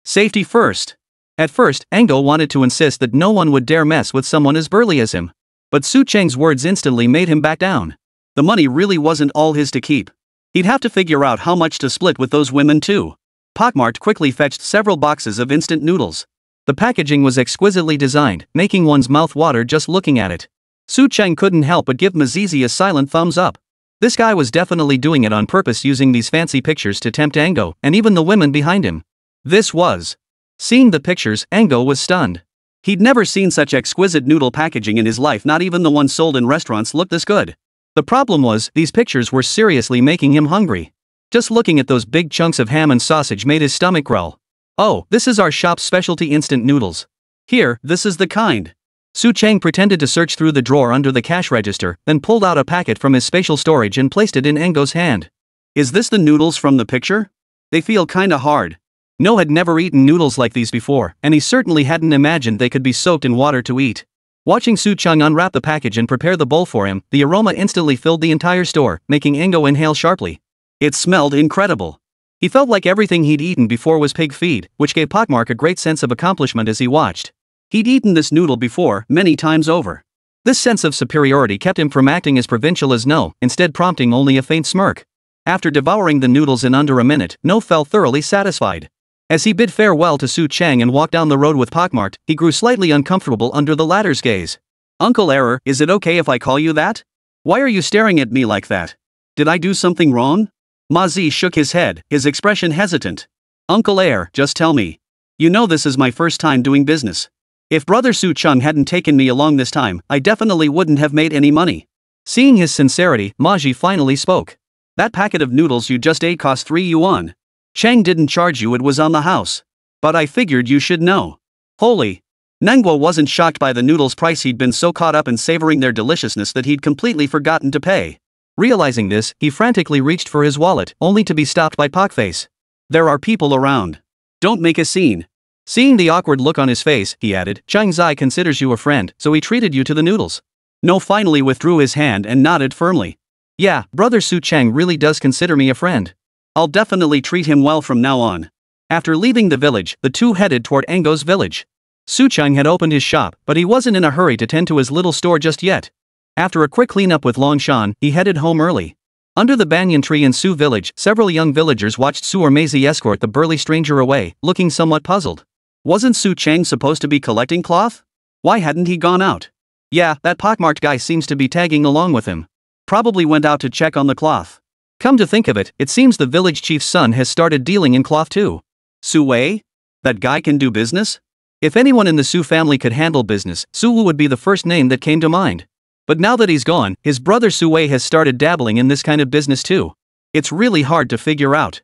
Safety first. At first, Ango wanted to insist that no one would dare mess with someone as burly as him. But Su Cheng's words instantly made him back down. The money really wasn't all his to keep. He'd have to figure out how much to split with those women too. Pockmart quickly fetched several boxes of instant noodles. The packaging was exquisitely designed, making one's mouth water just looking at it. Su Cheng couldn't help but give Mazizi a silent thumbs up. This guy was definitely doing it on purpose, using these fancy pictures to tempt Ango, and even the women behind him. This was. Seeing the pictures, Ango was stunned. He'd never seen such exquisite noodle packaging in his life, not even the ones sold in restaurants looked this good. The problem was, these pictures were seriously making him hungry. Just looking at those big chunks of ham and sausage made his stomach growl. Oh, this is our shop's specialty instant noodles. Here, this is the kind. Su Chang pretended to search through the drawer under the cash register, then pulled out a packet from his spatial storage and placed it in Engo's hand. Is this the noodles from the picture? They feel kinda hard. No had never eaten noodles like these before, and he certainly hadn't imagined they could be soaked in water to eat. Watching Su Chang unwrap the package and prepare the bowl for him, the aroma instantly filled the entire store, making Engo inhale sharply. It smelled incredible. He felt like everything he'd eaten before was pig feed, which gave Pockmark a great sense of accomplishment as he watched. He'd eaten this noodle before, many times over. This sense of superiority kept him from acting as provincial as No, instead prompting only a faint smirk. After devouring the noodles in under a minute, No felt thoroughly satisfied. As he bid farewell to Su Chang and walked down the road with Pockmark, he grew slightly uncomfortable under the latter's gaze. Uncle Error, is it okay if I call you that? Why are you staring at me like that? Did I do something wrong? Ma Zi shook his head, his expression hesitant. Uncle Error, just tell me. You know this is my first time doing business. If Brother Su Chang hadn't taken me along this time, I definitely wouldn't have made any money. Seeing his sincerity, Ma Zi finally spoke. That packet of noodles you just ate cost 3 yuan. Chang didn't charge you, it was on the house. But I figured you should know. Holy. Nengguo wasn't shocked by the noodles' price. He'd been so caught up in savoring their deliciousness that he'd completely forgotten to pay. Realizing this, he frantically reached for his wallet, only to be stopped by Pockface. There are people around. Don't make a scene. Seeing the awkward look on his face, he added, Chang Zai considers you a friend, so he treated you to the noodles. No finally withdrew his hand and nodded firmly. Yeah, Brother Su Chang really does consider me a friend. I'll definitely treat him well from now on. After leaving the village, the two headed toward Engo's village. Su Chang had opened his shop, but he wasn't in a hurry to tend to his little store just yet. After a quick cleanup with Long Shan, he headed home early. Under the banyan tree in Su village, several young villagers watched Su Ermezi escort the burly stranger away, looking somewhat puzzled. Wasn't Su Chang supposed to be collecting cloth? Why hadn't he gone out? Yeah, that pockmarked guy seems to be tagging along with him. Probably went out to check on the cloth. Come to think of it, it seems the village chief's son has started dealing in cloth too. Su Wei? That guy can do business? If anyone in the Su family could handle business, Su Wu would be the first name that came to mind. But now that he's gone, his brother Su Wei has started dabbling in this kind of business too. It's really hard to figure out.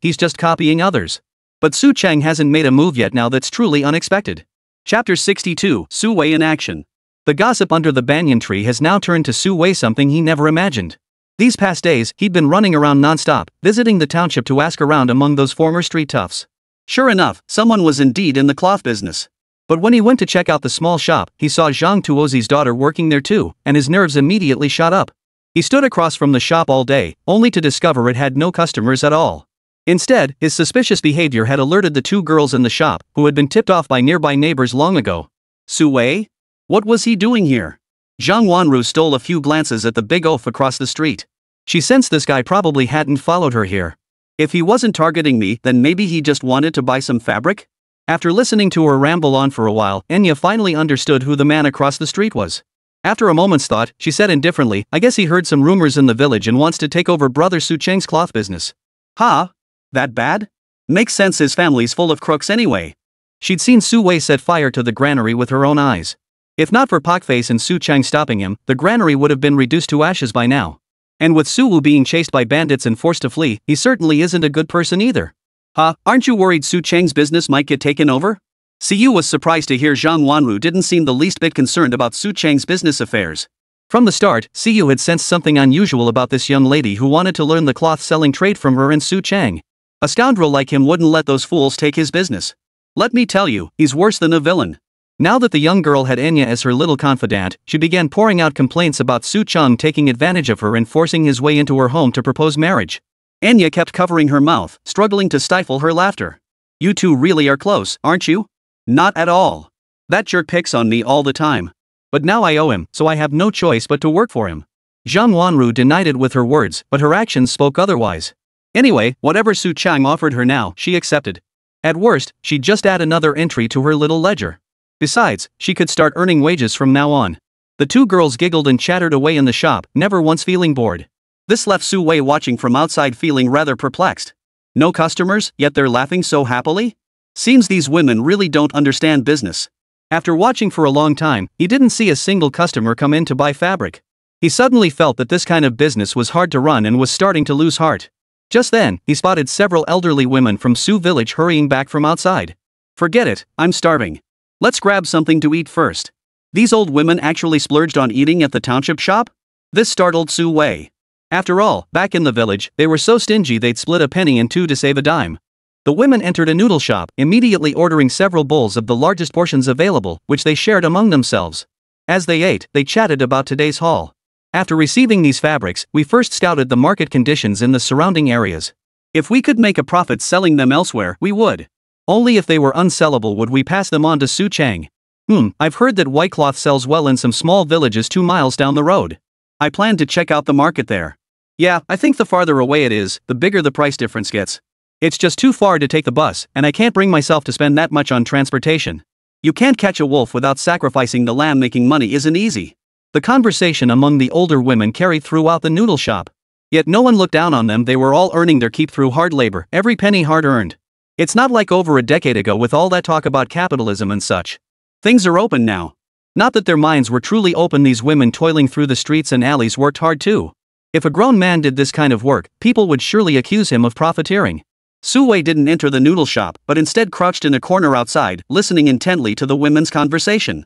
He's just copying others. But Su Chang hasn't made a move yet now that's truly unexpected. Chapter 62, Su Wei in action. The gossip under the banyan tree has now turned to Su Wei something he never imagined. These past days, he'd been running around non-stop, visiting the township to ask around among those former street toughs. Sure enough, someone was indeed in the cloth business. But when he went to check out the small shop, he saw Zhang Tuozi's daughter working there too, and his nerves immediately shot up. He stood across from the shop all day, only to discover it had no customers at all. Instead, his suspicious behavior had alerted the two girls in the shop, who had been tipped off by nearby neighbors long ago. Su Wei? What was he doing here? Zhang Wanru stole a few glances at the big oaf across the street. She sensed this guy probably hadn't followed her here. If he wasn't targeting me, then maybe he just wanted to buy some fabric? After listening to her ramble on for a while, Enya finally understood who the man across the street was. After a moment's thought, she said indifferently, I guess he heard some rumors in the village and wants to take over Brother Su Cheng's cloth business. Huh? That bad? Makes sense, his family's full of crooks anyway. She'd seen Su Wei set fire to the granary with her own eyes. If not for Pockface and Su Chang stopping him, the granary would have been reduced to ashes by now. And with Su Wu being chased by bandits and forced to flee, he certainly isn't a good person either. Huh, aren't you worried Su Chang's business might get taken over? Siyu was surprised to hear Zhang Wanru didn't seem the least bit concerned about Su Chang's business affairs. From the start, Siyu had sensed something unusual about this young lady who wanted to learn the cloth-selling trade from her and Su Chang. A scoundrel like him wouldn't let those fools take his business. Let me tell you, he's worse than a villain. Now that the young girl had Enya as her little confidant, she began pouring out complaints about Su Chang taking advantage of her and forcing his way into her home to propose marriage. Enya kept covering her mouth, struggling to stifle her laughter. You two really are close, aren't you? Not at all. That jerk picks on me all the time. But now I owe him, so I have no choice but to work for him. Zhang Wanru denied it with her words, but her actions spoke otherwise. Anyway, whatever Su Chang offered her now, she accepted. At worst, she'd just add another entry to her little ledger. Besides, she could start earning wages from now on. The two girls giggled and chattered away in the shop, never once feeling bored. This left Su Wei watching from outside feeling rather perplexed. No customers, yet they're laughing so happily? Seems these women really don't understand business. After watching for a long time, he didn't see a single customer come in to buy fabric. He suddenly felt that this kind of business was hard to run and was starting to lose heart. Just then, he spotted several elderly women from Su village hurrying back from outside. Forget it, I'm starving. Let's grab something to eat first. These old women actually splurged on eating at the township shop? This startled Su Wei. After all, back in the village, they were so stingy they'd split a penny in two to save a dime. The women entered a noodle shop, immediately ordering several bowls of the largest portions available, which they shared among themselves. As they ate, they chatted about today's haul. After receiving these fabrics, we first scouted the market conditions in the surrounding areas. If we could make a profit selling them elsewhere, we would. Only if they were unsellable would we pass them on to Su Chang. I've heard that white cloth sells well in some small villages 2 miles down the road. I plan to check out the market there. Yeah, I think the farther away it is, the bigger the price difference gets. It's just too far to take the bus, and I can't bring myself to spend that much on transportation. You can't catch a wolf without sacrificing the lamb. Making money isn't easy. The conversation among the older women carried throughout the noodle shop. Yet no one looked down on them. They were all earning their keep through hard labor, every penny hard earned. It's not like over a decade ago with all that talk about capitalism and such. Things are open now. Not that their minds were truly open. These women toiling through the streets and alleys worked hard too. If a grown man did this kind of work, people would surely accuse him of profiteering. Su Wei didn't enter the noodle shop, but instead crouched in a corner outside, listening intently to the women's conversation.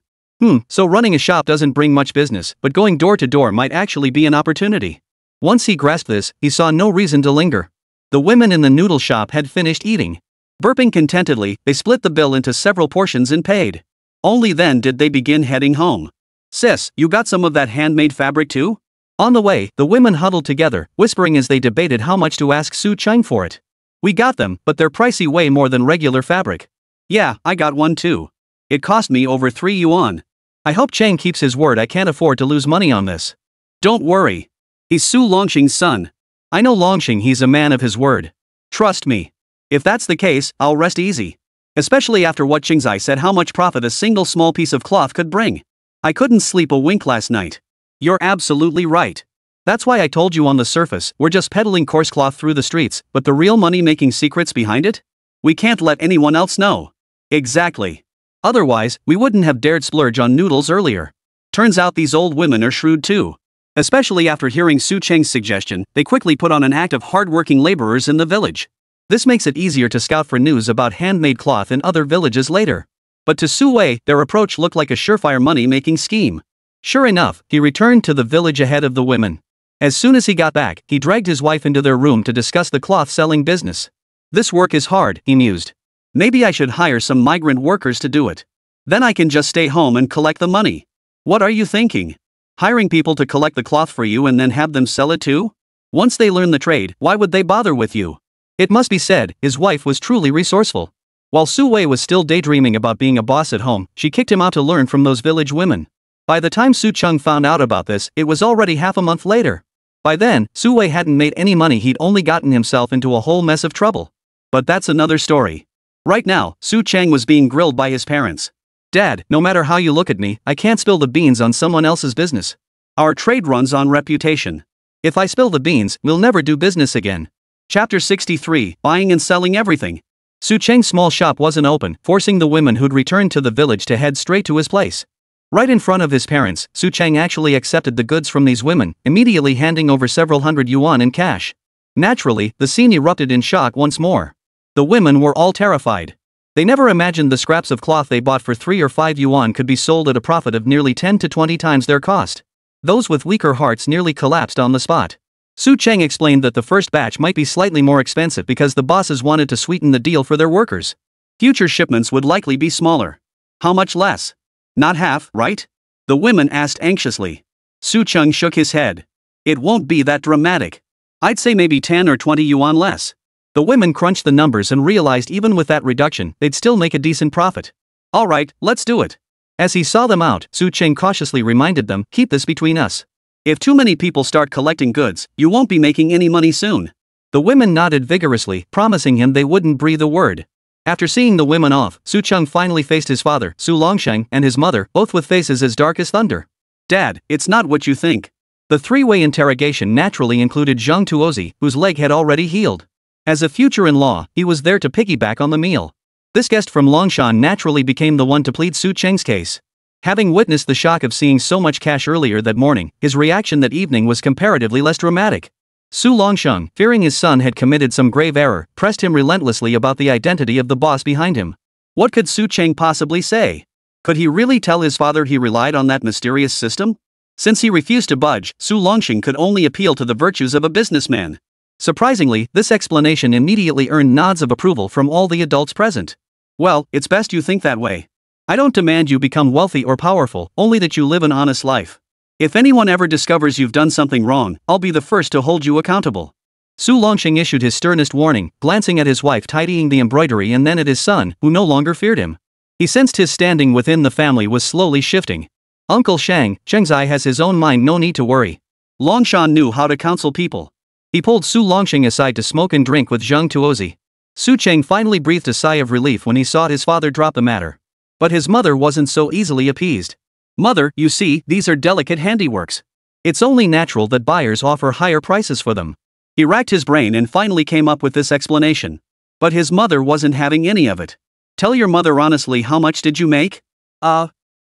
So running a shop doesn't bring much business, but going door to door might actually be an opportunity. Once he grasped this, he saw no reason to linger. The women in the noodle shop had finished eating. Burping contentedly, they split the bill into several portions and paid. Only then did they begin heading home. Sis, you got some of that handmade fabric too? On the way, the women huddled together, whispering as they debated how much to ask Su Chang for it. We got them, but they're pricey, way more than regular fabric. Yeah, I got one too. It cost me over 3 yuan. I hope Chang keeps his word. I can't afford to lose money on this. Don't worry. He's Su Longxing's son. I know Longxing, he's a man of his word. Trust me. If that's the case, I'll rest easy. Especially after what Qingzai said how much profit a single small piece of cloth could bring. I couldn't sleep a wink last night. You're absolutely right. That's why I told you on the surface, we're just peddling coarse cloth through the streets, but the real money-making secrets behind it? We can't let anyone else know. Exactly. Otherwise, we wouldn't have dared splurge on noodles earlier. Turns out these old women are shrewd too. Especially after hearing Su Chang's suggestion, they quickly put on an act of hard-working laborers in the village. This makes it easier to scout for news about handmade cloth in other villages later. But to Su Wei, their approach looked like a surefire money-making scheme. Sure enough, he returned to the village ahead of the women. As soon as he got back, he dragged his wife into their room to discuss the cloth-selling business. This work is hard, he mused. Maybe I should hire some migrant workers to do it. Then I can just stay home and collect the money. What are you thinking? Hiring people to collect the cloth for you and then have them sell it too? Once they learn the trade, why would they bother with you? It must be said, his wife was truly resourceful. While Su Wei was still daydreaming about being a boss at home, she kicked him out to learn from those village women. By the time Su Chang found out about this, it was already half a month later. By then, Su Wei hadn't made any money. He'd only gotten himself into a whole mess of trouble. But that's another story. Right now, Su Chang was being grilled by his parents. Dad, no matter how you look at me, I can't spill the beans on someone else's business. Our trade runs on reputation. If I spill the beans, we'll never do business again. Chapter 63, Buying and Selling Everything. Su Chang's small shop wasn't open, forcing the women who'd returned to the village to head straight to his place. Right in front of his parents, Su Chang actually accepted the goods from these women, immediately handing over several hundred yuan in cash. Naturally, the scene erupted in shock once more. The women were all terrified. They never imagined the scraps of cloth they bought for 3 or 5 yuan could be sold at a profit of nearly 10 to 20 times their cost. Those with weaker hearts nearly collapsed on the spot. Su Chang explained that the first batch might be slightly more expensive because the bosses wanted to sweeten the deal for their workers. Future shipments would likely be smaller. How much less? Not half, right? The women asked anxiously. Su Chang shook his head. It won't be that dramatic. I'd say maybe 10 or 20 yuan less. The women crunched the numbers and realized even with that reduction, they'd still make a decent profit. All right, let's do it. As he saw them out, Su Chang cautiously reminded them, keep this between us. If too many people start collecting goods, you won't be making any money soon. The women nodded vigorously, promising him they wouldn't breathe a word. After seeing the women off, Su Chang finally faced his father, Su Longsheng, and his mother, both with faces as dark as thunder. Dad, it's not what you think. The three-way interrogation naturally included Zhang Tuozi, whose leg had already healed. As a future-in-law, he was there to piggyback on the meal. This guest from Longshan naturally became the one to plead Su Cheng's case. Having witnessed the shock of seeing so much cash earlier that morning, his reaction that evening was comparatively less dramatic. Su Longsheng, fearing his son had committed some grave error, pressed him relentlessly about the identity of the boss behind him. What could Su Cheng possibly say? Could he really tell his father he relied on that mysterious system? Since he refused to budge, Su Longxing could only appeal to the virtues of a businessman. Surprisingly, this explanation immediately earned nods of approval from all the adults present. Well, it's best you think that way. I don't demand you become wealthy or powerful, only that you live an honest life. If anyone ever discovers you've done something wrong, I'll be the first to hold you accountable. Su Longxing issued his sternest warning, glancing at his wife tidying the embroidery and then at his son, who no longer feared him. He sensed his standing within the family was slowly shifting. Uncle Shang, Chengzai has his own mind, no need to worry. Longshan knew how to counsel people. He pulled Su Longxing aside to smoke and drink with Zheng Tuozi. Su Cheng finally breathed a sigh of relief when he saw his father drop the matter. But his mother wasn't so easily appeased. Mother, you see, these are delicate handiworks. It's only natural that buyers offer higher prices for them. He racked his brain and finally came up with this explanation. But his mother wasn't having any of it. Tell your mother honestly, how much did you make?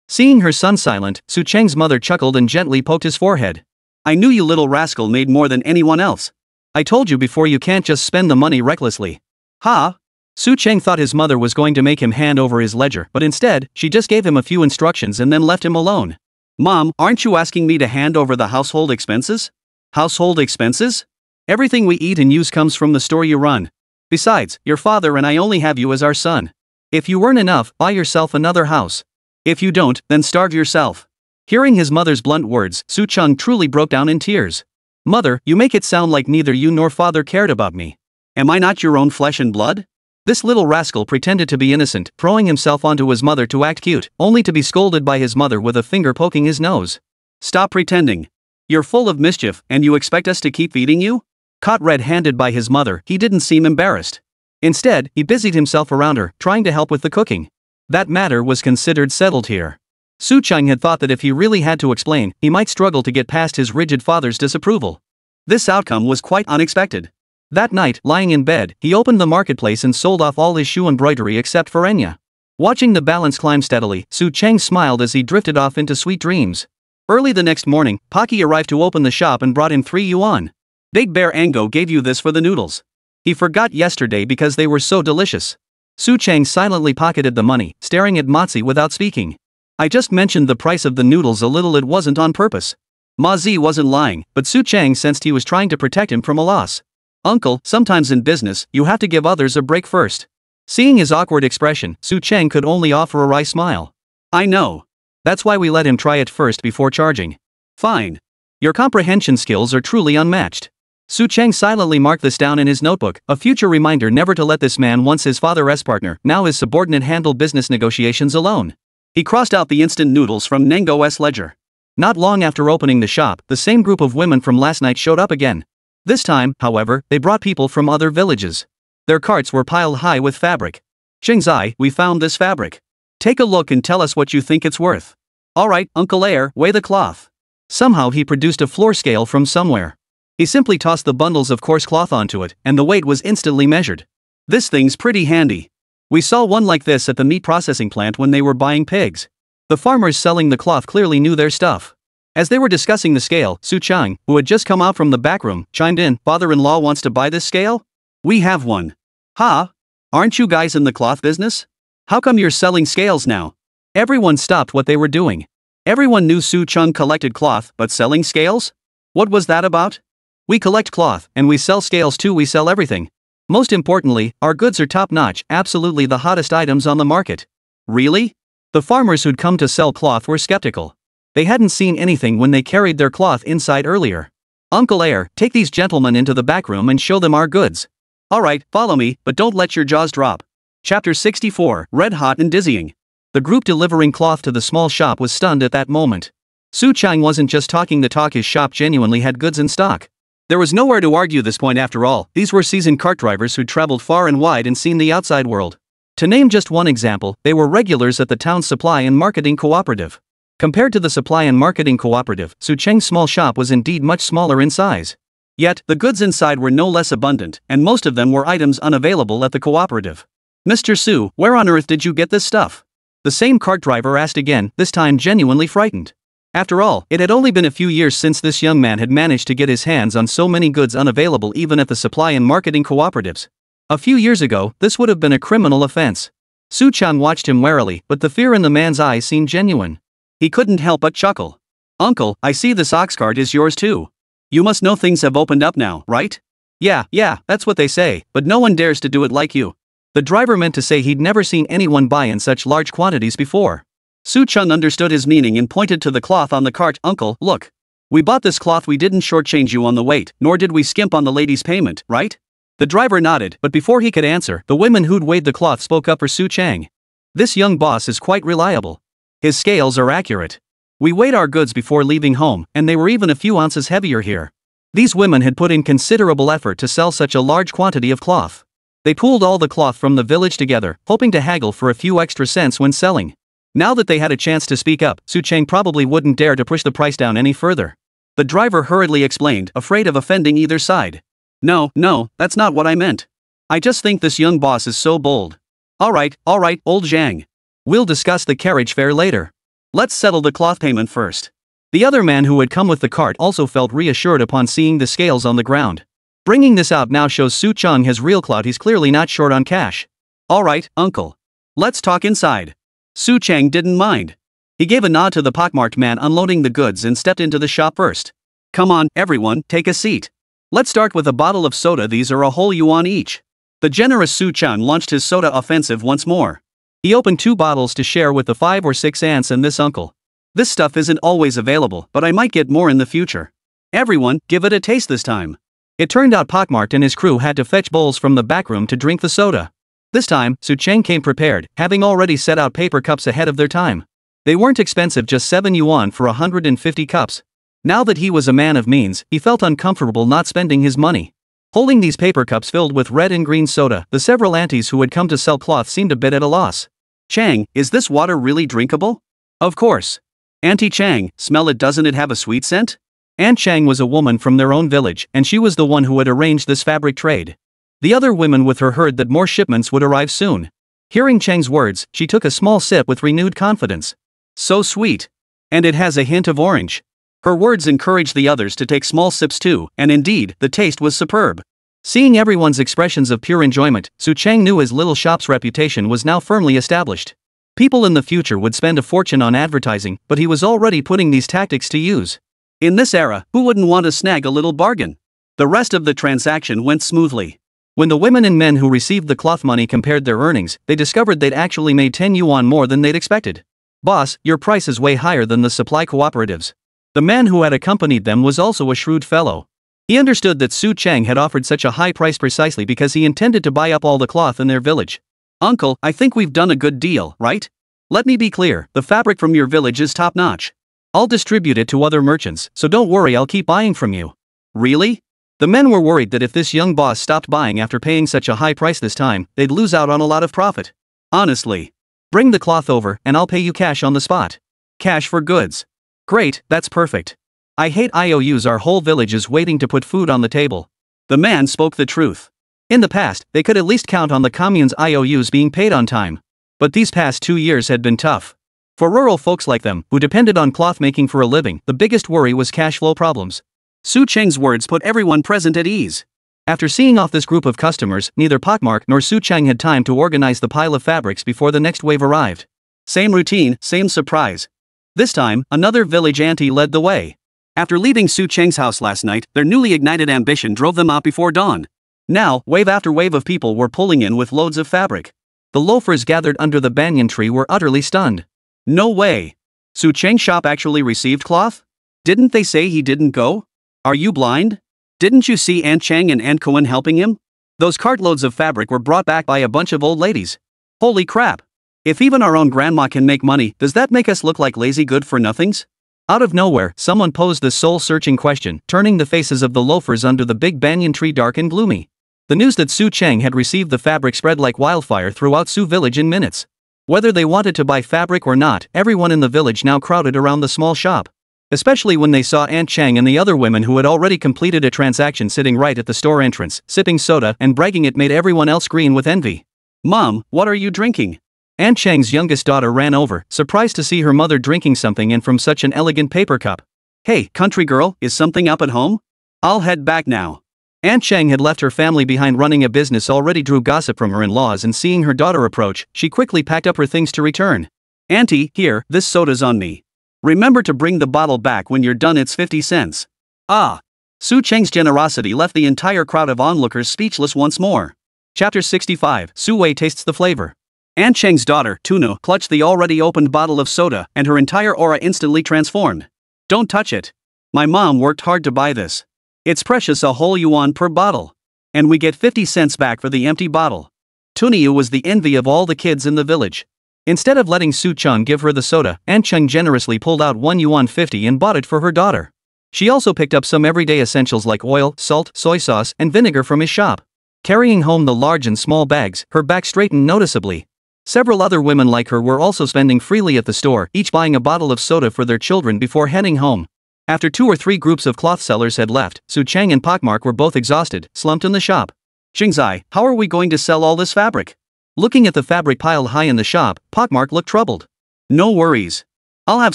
Seeing her son silent, Su Cheng's mother chuckled and gently poked his forehead. I knew you little rascal made more than anyone else. I told you before, you can't just spend the money recklessly. Ha! Su Cheng thought his mother was going to make him hand over his ledger, but instead, she just gave him a few instructions and then left him alone. Mom, aren't you asking me to hand over the household expenses? Household expenses? Everything we eat and use comes from the store you run. Besides, your father and I only have you as our son. If you earn enough, buy yourself another house. If you don't, then starve yourself. Hearing his mother's blunt words, Su Cheng truly broke down in tears. Mother, you make it sound like neither you nor father cared about me. Am I not your own flesh and blood? This little rascal pretended to be innocent, throwing himself onto his mother to act cute, only to be scolded by his mother with a finger poking his nose. Stop pretending. You're full of mischief, and you expect us to keep feeding you? Caught red-handed by his mother, he didn't seem embarrassed. Instead, he busied himself around her, trying to help with the cooking. That matter was considered settled here. Su Cheng had thought that if he really had to explain, he might struggle to get past his rigid father's disapproval. This outcome was quite unexpected. That night, lying in bed, he opened the marketplace and sold off all his shoe embroidery except for Enya. Watching the balance climb steadily, Su Cheng smiled as he drifted off into sweet dreams. Early the next morning, Pocky arrived to open the shop and brought him 3 yuan. Big Bear Ango gave you this for the noodles. He forgot yesterday because they were so delicious. Su Cheng silently pocketed the money, staring at Mozi without speaking. I just mentioned the price of the noodles a little, it wasn't on purpose. Ma Zi wasn't lying, but Su Cheng sensed he was trying to protect him from a loss. Uncle, sometimes in business, you have to give others a break first. Seeing his awkward expression, Su Cheng could only offer a wry smile. I know. That's why we let him try it first before charging. Fine. Your comprehension skills are truly unmatched. Su Cheng silently marked this down in his notebook, a future reminder never to let this man, once his father's partner, now his subordinate, handle business negotiations alone. He crossed out the instant noodles from Nengo's ledger. Not long after opening the shop, the same group of women from last night showed up again. This time, however, they brought people from other villages. Their carts were piled high with fabric. Chengzai, we found this fabric. Take a look and tell us what you think it's worth. Alright, Uncle Air, weigh the cloth. Somehow he produced a floor scale from somewhere. He simply tossed the bundles of coarse cloth onto it, and the weight was instantly measured. This thing's pretty handy. We saw one like this at the meat processing plant when they were buying pigs. The farmers selling the cloth clearly knew their stuff. As they were discussing the scale, Su Cheng, who had just come out from the back room, chimed in. Father-in-law wants to buy this scale? We have one. Ha! Aren't you guys in the cloth business? How come you're selling scales now? Everyone stopped what they were doing. Everyone knew Su Cheng collected cloth, but selling scales? What was that about? We collect cloth, and we sell scales too. We sell everything. Most importantly, our goods are top-notch, absolutely the hottest items on the market. Really? The farmers who'd come to sell cloth were skeptical. They hadn't seen anything when they carried their cloth inside earlier. Uncle Air, take these gentlemen into the back room and show them our goods. Alright, follow me, but don't let your jaws drop. Chapter 64, Red Hot and Dizzying. The group delivering cloth to the small shop was stunned at that moment. Su Cheng wasn't just talking the talk, his shop genuinely had goods in stock. There was nowhere to argue this point after all, these were seasoned cart drivers who'd traveled far and wide and seen the outside world. To name just one example, they were regulars at the town's supply and marketing cooperative. Compared to the supply and marketing cooperative, Su Cheng's small shop was indeed much smaller in size. Yet, the goods inside were no less abundant, and most of them were items unavailable at the cooperative. Mr. Su, where on earth did you get this stuff? The same cart driver asked again, this time genuinely frightened. After all, it had only been a few years since this young man had managed to get his hands on so many goods unavailable even at the supply and marketing cooperatives. A few years ago, this would have been a criminal offense. Su Chang watched him warily, but the fear in the man's eyes seemed genuine. He couldn't help but chuckle. Uncle, I see this ox cart is yours too. You must know things have opened up now, right? Yeah, that's what they say, but no one dares to do it like you. The driver meant to say he'd never seen anyone buy in such large quantities before. Su Chang understood his meaning and pointed to the cloth on the cart. Uncle, look. We bought this cloth, we didn't shortchange you on the weight, nor did we skimp on the lady's payment, right? The driver nodded, but before he could answer, the women who'd weighed the cloth spoke up for Su Chang. This young boss is quite reliable. His scales are accurate. We weighed our goods before leaving home, and they were even a few ounces heavier here. These women had put in considerable effort to sell such a large quantity of cloth. They pooled all the cloth from the village together, hoping to haggle for a few extra cents when selling. Now that they had a chance to speak up, Su Chang probably wouldn't dare to push the price down any further. The driver hurriedly explained, afraid of offending either side. No, that's not what I meant. I just think this young boss is so bold. Alright, old Zhang. We'll discuss the carriage fare later. Let's settle the cloth payment first. The other man who had come with the cart also felt reassured upon seeing the scales on the ground. Bringing this out now shows Su Chang has real clout, he's clearly not short on cash. Alright, uncle. Let's talk inside. Su Chang didn't mind. He gave a nod to the pockmarked man unloading the goods and stepped into the shop first. Come on, everyone, take a seat. Let's start with a bottle of soda, these are a whole yuan each. The generous Su Chang launched his soda offensive once more. He opened 2 bottles to share with the 5 or 6 aunts and this uncle. This stuff isn't always available, but I might get more in the future. Everyone, give it a taste this time. It turned out Pockmarked and his crew had to fetch bowls from the back room to drink the soda. This time, Su Chang came prepared, having already set out paper cups ahead of their time. They weren't expensive, just 7 yuan for 150 cups. Now that he was a man of means, he felt uncomfortable not spending his money. Holding these paper cups filled with red and green soda, the several aunties who had come to sell cloth seemed a bit at a loss. Chang, is this water really drinkable? Of course. Auntie Chang, smell it, doesn't it have a sweet scent? Aunt Chang was a woman from their own village, and she was the one who had arranged this fabric trade. The other women with her heard that more shipments would arrive soon. Hearing Chang's words, she took a small sip with renewed confidence. So sweet. And it has a hint of orange. Her words encouraged the others to take small sips too, and indeed, the taste was superb. Seeing everyone's expressions of pure enjoyment, Su Chang knew his little shop's reputation was now firmly established. People in the future would spend a fortune on advertising, but he was already putting these tactics to use. In this era, who wouldn't want to snag a little bargain? The rest of the transaction went smoothly. When the women and men who received the cloth money compared their earnings, they discovered they'd actually made 10 yuan more than they'd expected. Boss, your price is way higher than the supply cooperatives. The man who had accompanied them was also a shrewd fellow. He understood that Su Chang had offered such a high price precisely because he intended to buy up all the cloth in their village. Uncle, I think we've done a good deal, right? Let me be clear, the fabric from your village is top-notch. I'll distribute it to other merchants, so don't worry, I'll keep buying from you. Really? The men were worried that if this young boss stopped buying after paying such a high price this time, they'd lose out on a lot of profit. Honestly. Bring the cloth over, and I'll pay you cash on the spot. Cash for goods. Great, that's perfect. I hate IOUs, our whole village is waiting to put food on the table. The man spoke the truth. In the past, they could at least count on the commune's IOUs being paid on time. But these past 2 years had been tough. For rural folks like them, who depended on cloth making for a living, the biggest worry was cash flow problems. Su Chang's words put everyone present at ease. After seeing off this group of customers, neither Pockmark nor Su Chang had time to organize the pile of fabrics before the next wave arrived. Same routine, same surprise. This time, another village auntie led the way. After leaving Su Chang's house last night, their newly ignited ambition drove them out before dawn. Now, wave after wave of people were pulling in with loads of fabric. The loafers gathered under the banyan tree were utterly stunned. No way. Su Chang's shop actually received cloth? Didn't they say he didn't go? Are you blind? Didn't you see Aunt Chang and Aunt Cohen helping him? Those cartloads of fabric were brought back by a bunch of old ladies. Holy crap. If even our own grandma can make money, does that make us look like lazy good-for-nothings? Out of nowhere, someone posed this soul-searching question, turning the faces of the loafers under the big banyan tree dark and gloomy. The news that Su Chang had received the fabric spread like wildfire throughout Su village in minutes. Whether they wanted to buy fabric or not, everyone in the village now crowded around the small shop. Especially when they saw Aunt Chang and the other women who had already completed a transaction sitting right at the store entrance, sipping soda and bragging. It made everyone else green with envy. Mom, what are you drinking? Aunt Chang's youngest daughter ran over, surprised to see her mother drinking something and from such an elegant paper cup. Hey, country girl, is something up at home? I'll head back now. Aunt Cheng had left her family behind running a business already drew gossip from her in-laws, and seeing her daughter approach, she quickly packed up her things to return. Auntie, here, this soda's on me. Remember to bring the bottle back when you're done, it's 50 cents. Ah! Su Cheng's generosity left the entire crowd of onlookers speechless once more. Chapter 65, Su Wei tastes the flavor. Aunt Cheng's daughter, Tuna, clutched the already opened bottle of soda, and her entire aura instantly transformed. Don't touch it. My mom worked hard to buy this. It's precious, a whole yuan per bottle. And we get 50 cents back for the empty bottle. Tuniu was the envy of all the kids in the village. Instead of letting Su Cheng give her the soda, Aunt Cheng generously pulled out 1 yuan 50 and bought it for her daughter. She also picked up some everyday essentials like oil, salt, soy sauce, and vinegar from his shop. Carrying home the large and small bags, her back straightened noticeably. Several other women like her were also spending freely at the store, each buying a bottle of soda for their children before heading home. After 2 or 3 groups of cloth sellers had left, Su Cheng and Pockmark were both exhausted, slumped in the shop. Xingzai, how are we going to sell all this fabric? Looking at the fabric piled high in the shop, Pockmark looked troubled. No worries. I'll have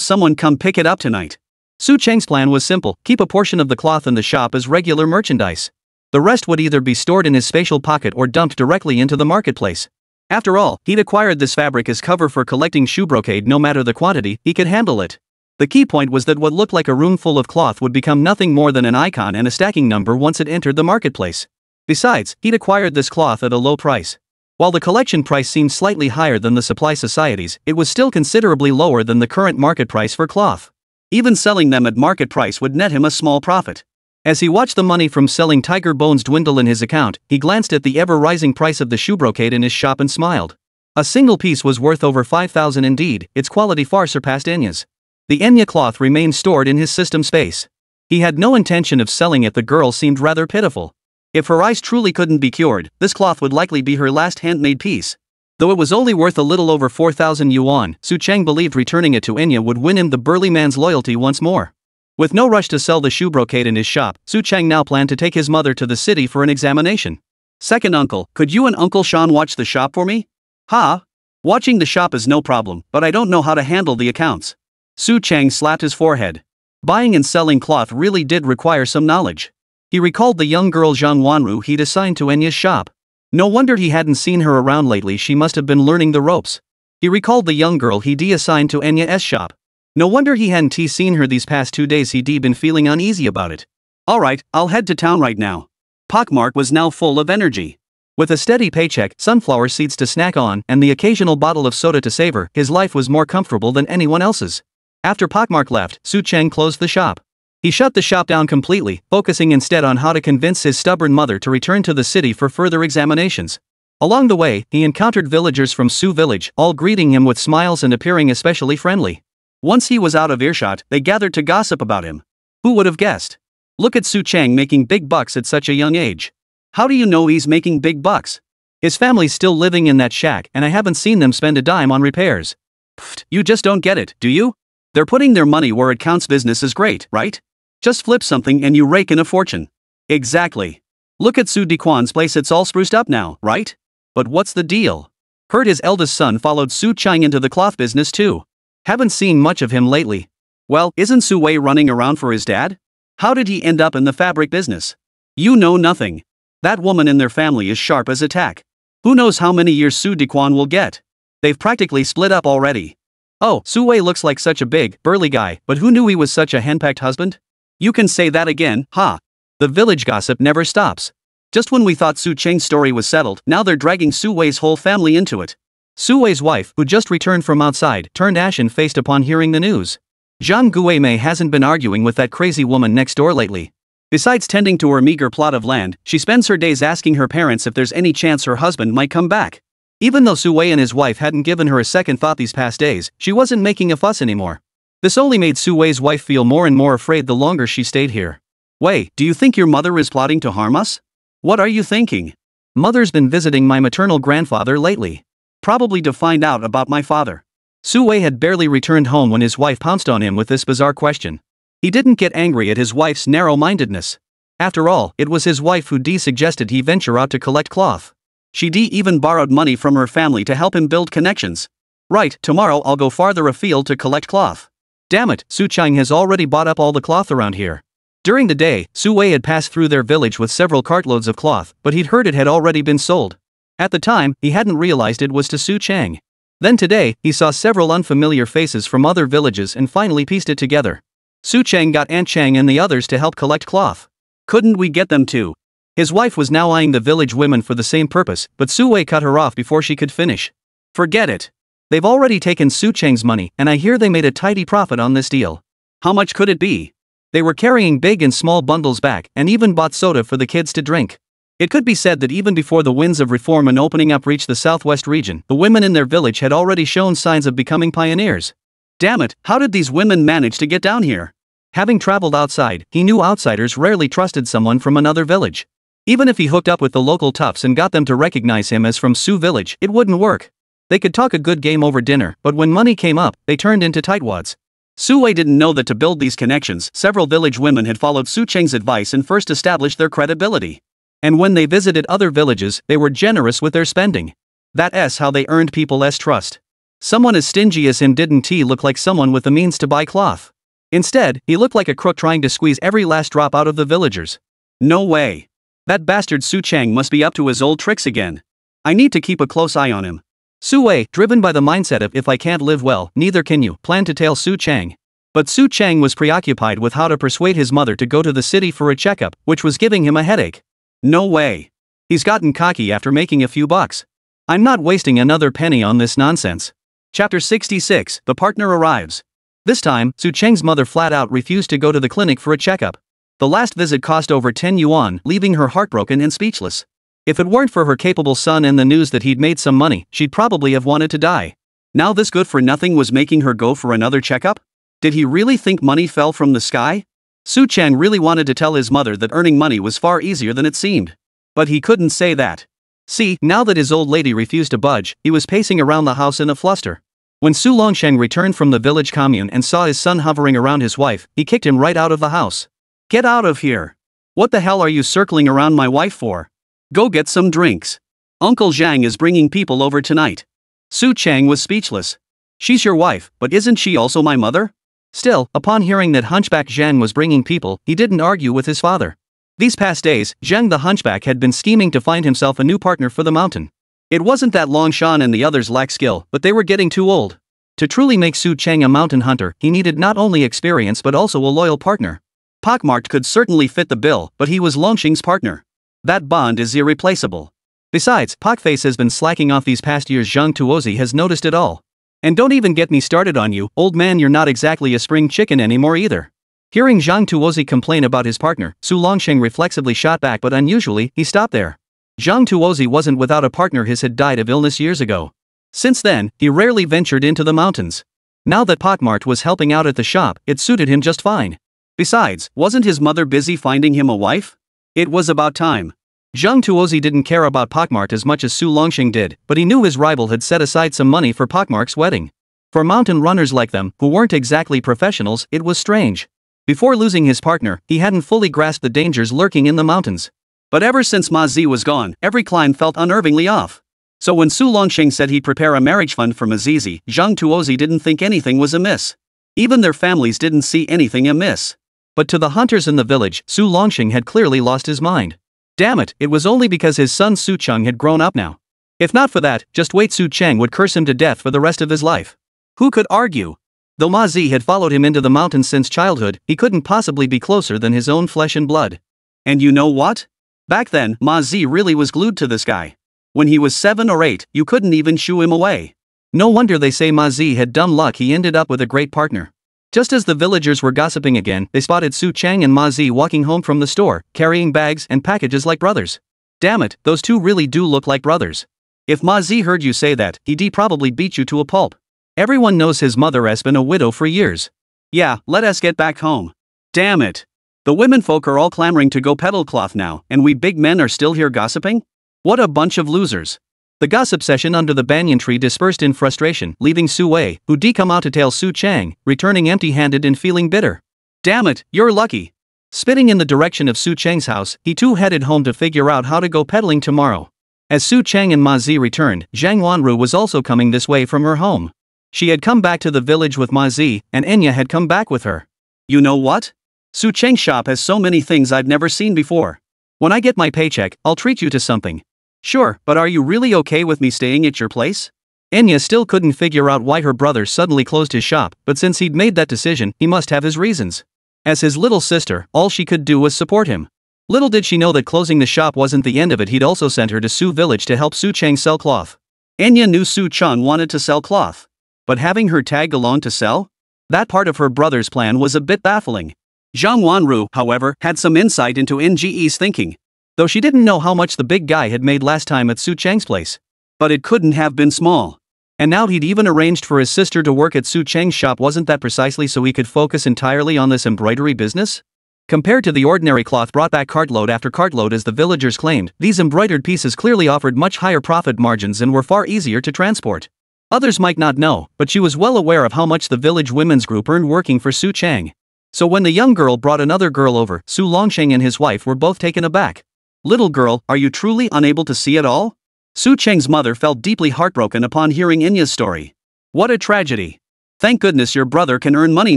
someone come pick it up tonight. Su Cheng's plan was simple: keep a portion of the cloth in the shop as regular merchandise. The rest would either be stored in his spatial pocket or dumped directly into the marketplace. After all, he'd acquired this fabric as cover for collecting shoe brocade. No matter the quantity, he could handle it. The key point was that what looked like a room full of cloth would become nothing more than an icon and a stacking number once it entered the marketplace. Besides, he'd acquired this cloth at a low price. While the collection price seemed slightly higher than the supply society's, it was still considerably lower than the current market price for cloth. Even selling them at market price would net him a small profit. As he watched the money from selling tiger bones dwindle in his account, he glanced at the ever-rising price of the shoe brocade in his shop and smiled. A single piece was worth over 5,000 indeed, its quality far surpassed Enya's. The Enya cloth remained stored in his system space. He had no intention of selling it. The girl seemed rather pitiful. If her eyes truly couldn't be cured, this cloth would likely be her last handmade piece. Though it was only worth a little over 4,000 yuan, Su Cheng believed returning it to Enya would win him the burly man's loyalty once more. With no rush to sell the shoe brocade in his shop, Su Cheng now planned to take his mother to the city for an examination. Second uncle, could you and Uncle Sean watch the shop for me? Ha! Watching the shop is no problem, but I don't know how to handle the accounts. Su Cheng slapped his forehead. Buying and selling cloth really did require some knowledge. He recalled the young girl Zhang Wanru he'd assigned to Enya's shop. No wonder he hadn't seen her around lately, she must have been learning the ropes. He recalled the young girl he'd assigned to Enya's shop. No wonder he hadn't seen her these past 2 days, he'd been feeling uneasy about it. Alright, I'll head to town right now. Pockmark was now full of energy. With a steady paycheck, sunflower seeds to snack on, and the occasional bottle of soda to savor, his life was more comfortable than anyone else's. After Pockmark left, Su Cheng closed the shop. He shut the shop down completely, focusing instead on how to convince his stubborn mother to return to the city for further examinations. Along the way, he encountered villagers from Su village, all greeting him with smiles and appearing especially friendly. Once he was out of earshot, they gathered to gossip about him. Who would have guessed? Look at Su Cheng making big bucks at such a young age. How do you know he's making big bucks? His family's still living in that shack, and I haven't seen them spend a dime on repairs. Pfft, you just don't get it, do you? They're putting their money where it counts. Business is great, right? Just flip something and you rake in a fortune. Exactly. Look at Su Dequan's place, it's all spruced up now, right? But what's the deal? Heard his eldest son followed Su Cheng into the cloth business too. Haven't seen much of him lately. Well, isn't Su Wei running around for his dad? How did he end up in the fabric business? You know nothing. That woman in their family is sharp as a tack. Who knows how many years Su Dequan will get? They've practically split up already. Oh, Su Wei looks like such a big, burly guy, but who knew he was such a henpecked husband? You can say that again, ha. The village gossip never stops. Just when we thought Su Cheng's story was settled, now they're dragging Su Wei's whole family into it. Su Wei's wife, who just returned from outside, turned ashen-faced upon hearing the news. Zhang Guimei hasn't been arguing with that crazy woman next door lately. Besides tending to her meager plot of land, she spends her days asking her parents if there's any chance her husband might come back. Even though Su Wei and his wife hadn't given her a second thought these past days, she wasn't making a fuss anymore. This only made Su Wei's wife feel more and more afraid the longer she stayed here. Wei, do you think your mother is plotting to harm us? What are you thinking? Mother's been visiting my maternal grandfather lately. Probably to find out about my father. Su Wei had barely returned home when his wife pounced on him with this bizarre question. He didn't get angry at his wife's narrow-mindedness. After all, it was his wife who suggested he venture out to collect cloth. She even borrowed money from her family to help him build connections. Right, tomorrow I'll go farther afield to collect cloth. Damn it, Su Cheng has already bought up all the cloth around here. During the day, Su Wei had passed through their village with several cartloads of cloth, but he'd heard it had already been sold. At the time, he hadn't realized it was to Su Chang. Then today, he saw several unfamiliar faces from other villages and finally pieced it together. Su Chang got Aunt Chang and the others to help collect cloth. Couldn't we get them too? His wife was now eyeing the village women for the same purpose, but Su Wei cut her off before she could finish. Forget it. They've already taken Su Chang's money, and I hear they made a tidy profit on this deal. How much could it be? They were carrying big and small bundles back, and even bought soda for the kids to drink. It could be said that even before the winds of reform and opening up reached the southwest region, the women in their village had already shown signs of becoming pioneers. Damn it, how did these women manage to get down here? Having traveled outside, he knew outsiders rarely trusted someone from another village. Even if he hooked up with the local toughs and got them to recognize him as from Su village, it wouldn't work. They could talk a good game over dinner, but when money came up, they turned into tightwads. Su Wei didn't know that to build these connections, several village women had followed Su Chang's advice and first established their credibility. And when they visited other villages, they were generous with their spending. That's how they earned people's trust. Someone as stingy as him didn't look like someone with the means to buy cloth. Instead, he looked like a crook trying to squeeze every last drop out of the villagers. No way. That bastard Su Chang must be up to his old tricks again. I need to keep a close eye on him. Su Wei, driven by the mindset of if I can't live well, neither can you, planned to tail Su Chang. But Su Chang was preoccupied with how to persuade his mother to go to the city for a checkup, which was giving him a headache. No way. He's gotten cocky after making a few bucks. I'm not wasting another penny on this nonsense. Chapter 66, The Partner Arrives. This time, Su Chang's mother flat out refused to go to the clinic for a checkup. The last visit cost over 10 yuan, leaving her heartbroken and speechless. If it weren't for her capable son and the news that he'd made some money, she'd probably have wanted to die. Now this good-for-nothing was making her go for another checkup? Did he really think money fell from the sky? Su Chang really wanted to tell his mother that earning money was far easier than it seemed. But he couldn't say that. See, now that his old lady refused to budge, he was pacing around the house in a fluster. When Su Longsheng returned from the village commune and saw his son hovering around his wife, he kicked him right out of the house. Get out of here! What the hell are you circling around my wife for? Go get some drinks. Uncle Zhang is bringing people over tonight. Su Chang was speechless. She's your wife, but isn't she also my mother? Still, upon hearing that Hunchback Zhang was bringing people, he didn't argue with his father. These past days, Zhang the Hunchback had been scheming to find himself a new partner for the mountain. It wasn't that Longshan and the others lacked skill, but they were getting too old. To truly make Su Chang a mountain hunter, he needed not only experience but also a loyal partner. Pockmarked could certainly fit the bill, but he was Longsheng's partner. That bond is irreplaceable. Besides, Pockface has been slacking off these past years. Zhang Tuozi has noticed it all. And don't even get me started on you, old man, you're not exactly a spring chicken anymore either. Hearing Zhang Tuozi complain about his partner, Su Longsheng reflexively shot back, but unusually, he stopped there. Zhang Tuozi wasn't without a partner. His had died of illness years ago. Since then, he rarely ventured into the mountains. Now that Pockmart was helping out at the shop, it suited him just fine. Besides, wasn't his mother busy finding him a wife? It was about time. Zhang Tuozi didn't care about Pockmart as much as Su Longsheng did, but he knew his rival had set aside some money for Pockmart's wedding. For mountain runners like them, who weren't exactly professionals, it was strange. Before losing his partner, he hadn't fully grasped the dangers lurking in the mountains. But ever since Ma Zi was gone, every climb felt unnervingly off. So when Su Longsheng said he'd prepare a marriage fund for Ma Zizi, Zhang Tuozi didn't think anything was amiss. Even their families didn't see anything amiss. But to the hunters in the village, Su Longsheng had clearly lost his mind. Damn it, it was only because his son Su Cheng had grown up now. If not for that, just wait, Su Cheng would curse him to death for the rest of his life. Who could argue? Though Ma Zi had followed him into the mountains since childhood, he couldn't possibly be closer than his own flesh and blood. And you know what? Back then, Ma Zi really was glued to this guy. When he was 7 or 8, you couldn't even shoo him away. No wonder they say Ma Zi had dumb luck. He ended up with a great partner. Just as the villagers were gossiping again, they spotted Su Chang and Ma Zi walking home from the store, carrying bags and packages like brothers. Damn it, those two really do look like brothers. If Ma Zi heard you say that, he'd probably beat you to a pulp. Everyone knows his mother has been a widow for years. Yeah, let us get back home. Damn it. The womenfolk are all clamoring to go peddle cloth now, and we big men are still here gossiping? What a bunch of losers. The gossip session under the banyan tree dispersed in frustration, leaving Su Wei, who'd come out to tail Su Chang, returning empty-handed and feeling bitter. Damn it, you're lucky. Spitting in the direction of Su Chang's house, he too headed home to figure out how to go peddling tomorrow. As Su Chang and Ma Zi returned, Zhang Wanru was also coming this way from her home. She had come back to the village with Ma Zi, and Enya had come back with her. You know what? Su Cheng's shop has so many things I've never seen before. When I get my paycheck, I'll treat you to something. Sure, but are you really okay with me staying at your place? Enya still couldn't figure out why her brother suddenly closed his shop, but since he'd made that decision, he must have his reasons. As his little sister, all she could do was support him. Little did she know that closing the shop wasn't the end of it. He'd also sent her to Su village to help Su Cheng sell cloth. Enya knew Su Cheng wanted to sell cloth. But having her tagged along to sell? That part of her brother's plan was a bit baffling. Zhang Wanru, however, had some insight into NGE's thinking. Though she didn't know how much the big guy had made last time at Su Cheng's place. But it couldn't have been small. And now he'd even arranged for his sister to work at Su Cheng's shop. Wasn't that precisely so he could focus entirely on this embroidery business? Compared to the ordinary cloth brought back cartload after cartload as the villagers claimed, these embroidered pieces clearly offered much higher profit margins and were far easier to transport. Others might not know, but she was well aware of how much the village women's group earned working for Su Cheng. So when the young girl brought another girl over, Su Longsheng and his wife were both taken aback. Little girl, are you truly unable to see at all? Su Cheng's mother felt deeply heartbroken upon hearing Enya's story. What a tragedy. Thank goodness your brother can earn money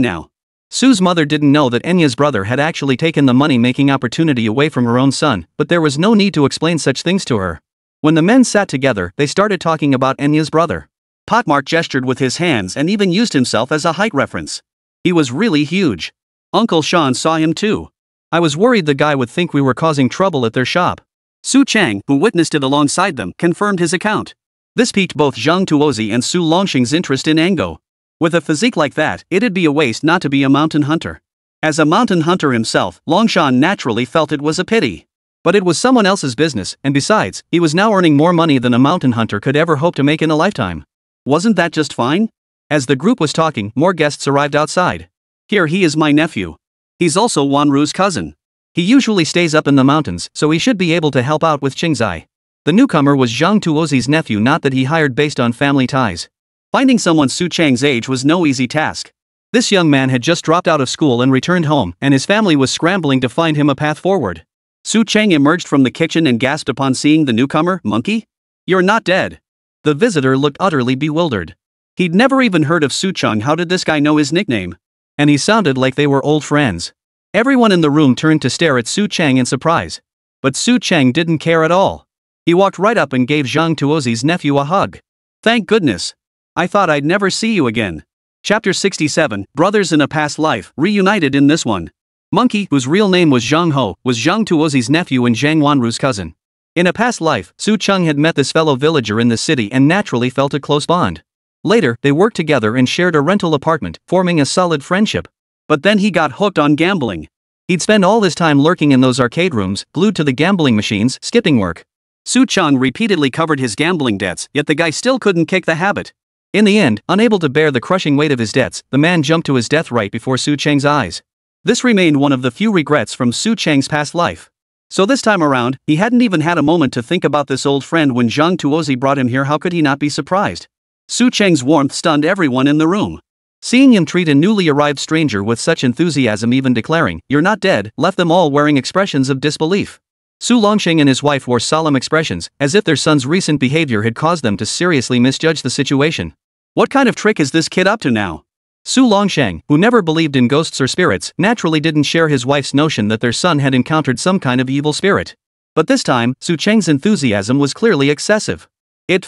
now. Su's mother didn't know that Enya's brother had actually taken the money-making opportunity away from her own son, but there was no need to explain such things to her. When the men sat together, they started talking about Enya's brother. Potmark gestured with his hands and even used himself as a height reference. He was really huge. Uncle Sean saw him too. I was worried the guy would think we were causing trouble at their shop. Su Cheng, who witnessed it alongside them, confirmed his account. This piqued both Zhang Tuozi and Su Longsheng's interest in Ango. With a physique like that, it'd be a waste not to be a mountain hunter. As a mountain hunter himself, Longshan naturally felt it was a pity. But it was someone else's business, and besides, he was now earning more money than a mountain hunter could ever hope to make in a lifetime. Wasn't that just fine? As the group was talking, more guests arrived outside. Here he is, my nephew. He's also Wanru's cousin. He usually stays up in the mountains, so he should be able to help out with Qingzai. The newcomer was Zhang Tuozi's nephew, not that he hired based on family ties. Finding someone Su Cheng's age was no easy task. This young man had just dropped out of school and returned home, and his family was scrambling to find him a path forward. Su Cheng emerged from the kitchen and gasped upon seeing the newcomer. Monkey? You're not dead. The visitor looked utterly bewildered. He'd never even heard of Su Cheng. How did this guy know his nickname? And he sounded like they were old friends. Everyone in the room turned to stare at Su Cheng in surprise. But Su Cheng didn't care at all. He walked right up and gave Zhang Tuozi's nephew a hug. Thank goodness. I thought I'd never see you again. Chapter 67, Brothers in a Past Life, reunited in this one. Monkey, whose real name was Zhang Ho, was Zhang Tuozi's nephew and Zhang Wanru's cousin. In a past life, Su Cheng had met this fellow villager in the city and naturally felt a close bond. Later, they worked together and shared a rental apartment, forming a solid friendship. But then he got hooked on gambling. He'd spend all his time lurking in those arcade rooms, glued to the gambling machines, skipping work. Su Cheng repeatedly covered his gambling debts, yet the guy still couldn't kick the habit. In the end, unable to bear the crushing weight of his debts, the man jumped to his death right before Su Cheng's eyes. This remained one of the few regrets from Su Cheng's past life. So this time around, he hadn't even had a moment to think about this old friend when Zhang Tuozi brought him here. How could he not be surprised? Su Cheng's warmth stunned everyone in the room. Seeing him treat a newly arrived stranger with such enthusiasm, even declaring, "You're not dead," left them all wearing expressions of disbelief. Su Longsheng and his wife wore solemn expressions, as if their son's recent behavior had caused them to seriously misjudge the situation. What kind of trick is this kid up to now? Su Longsheng, who never believed in ghosts or spirits, naturally didn't share his wife's notion that their son had encountered some kind of evil spirit. But this time, Su Cheng's enthusiasm was clearly excessive. It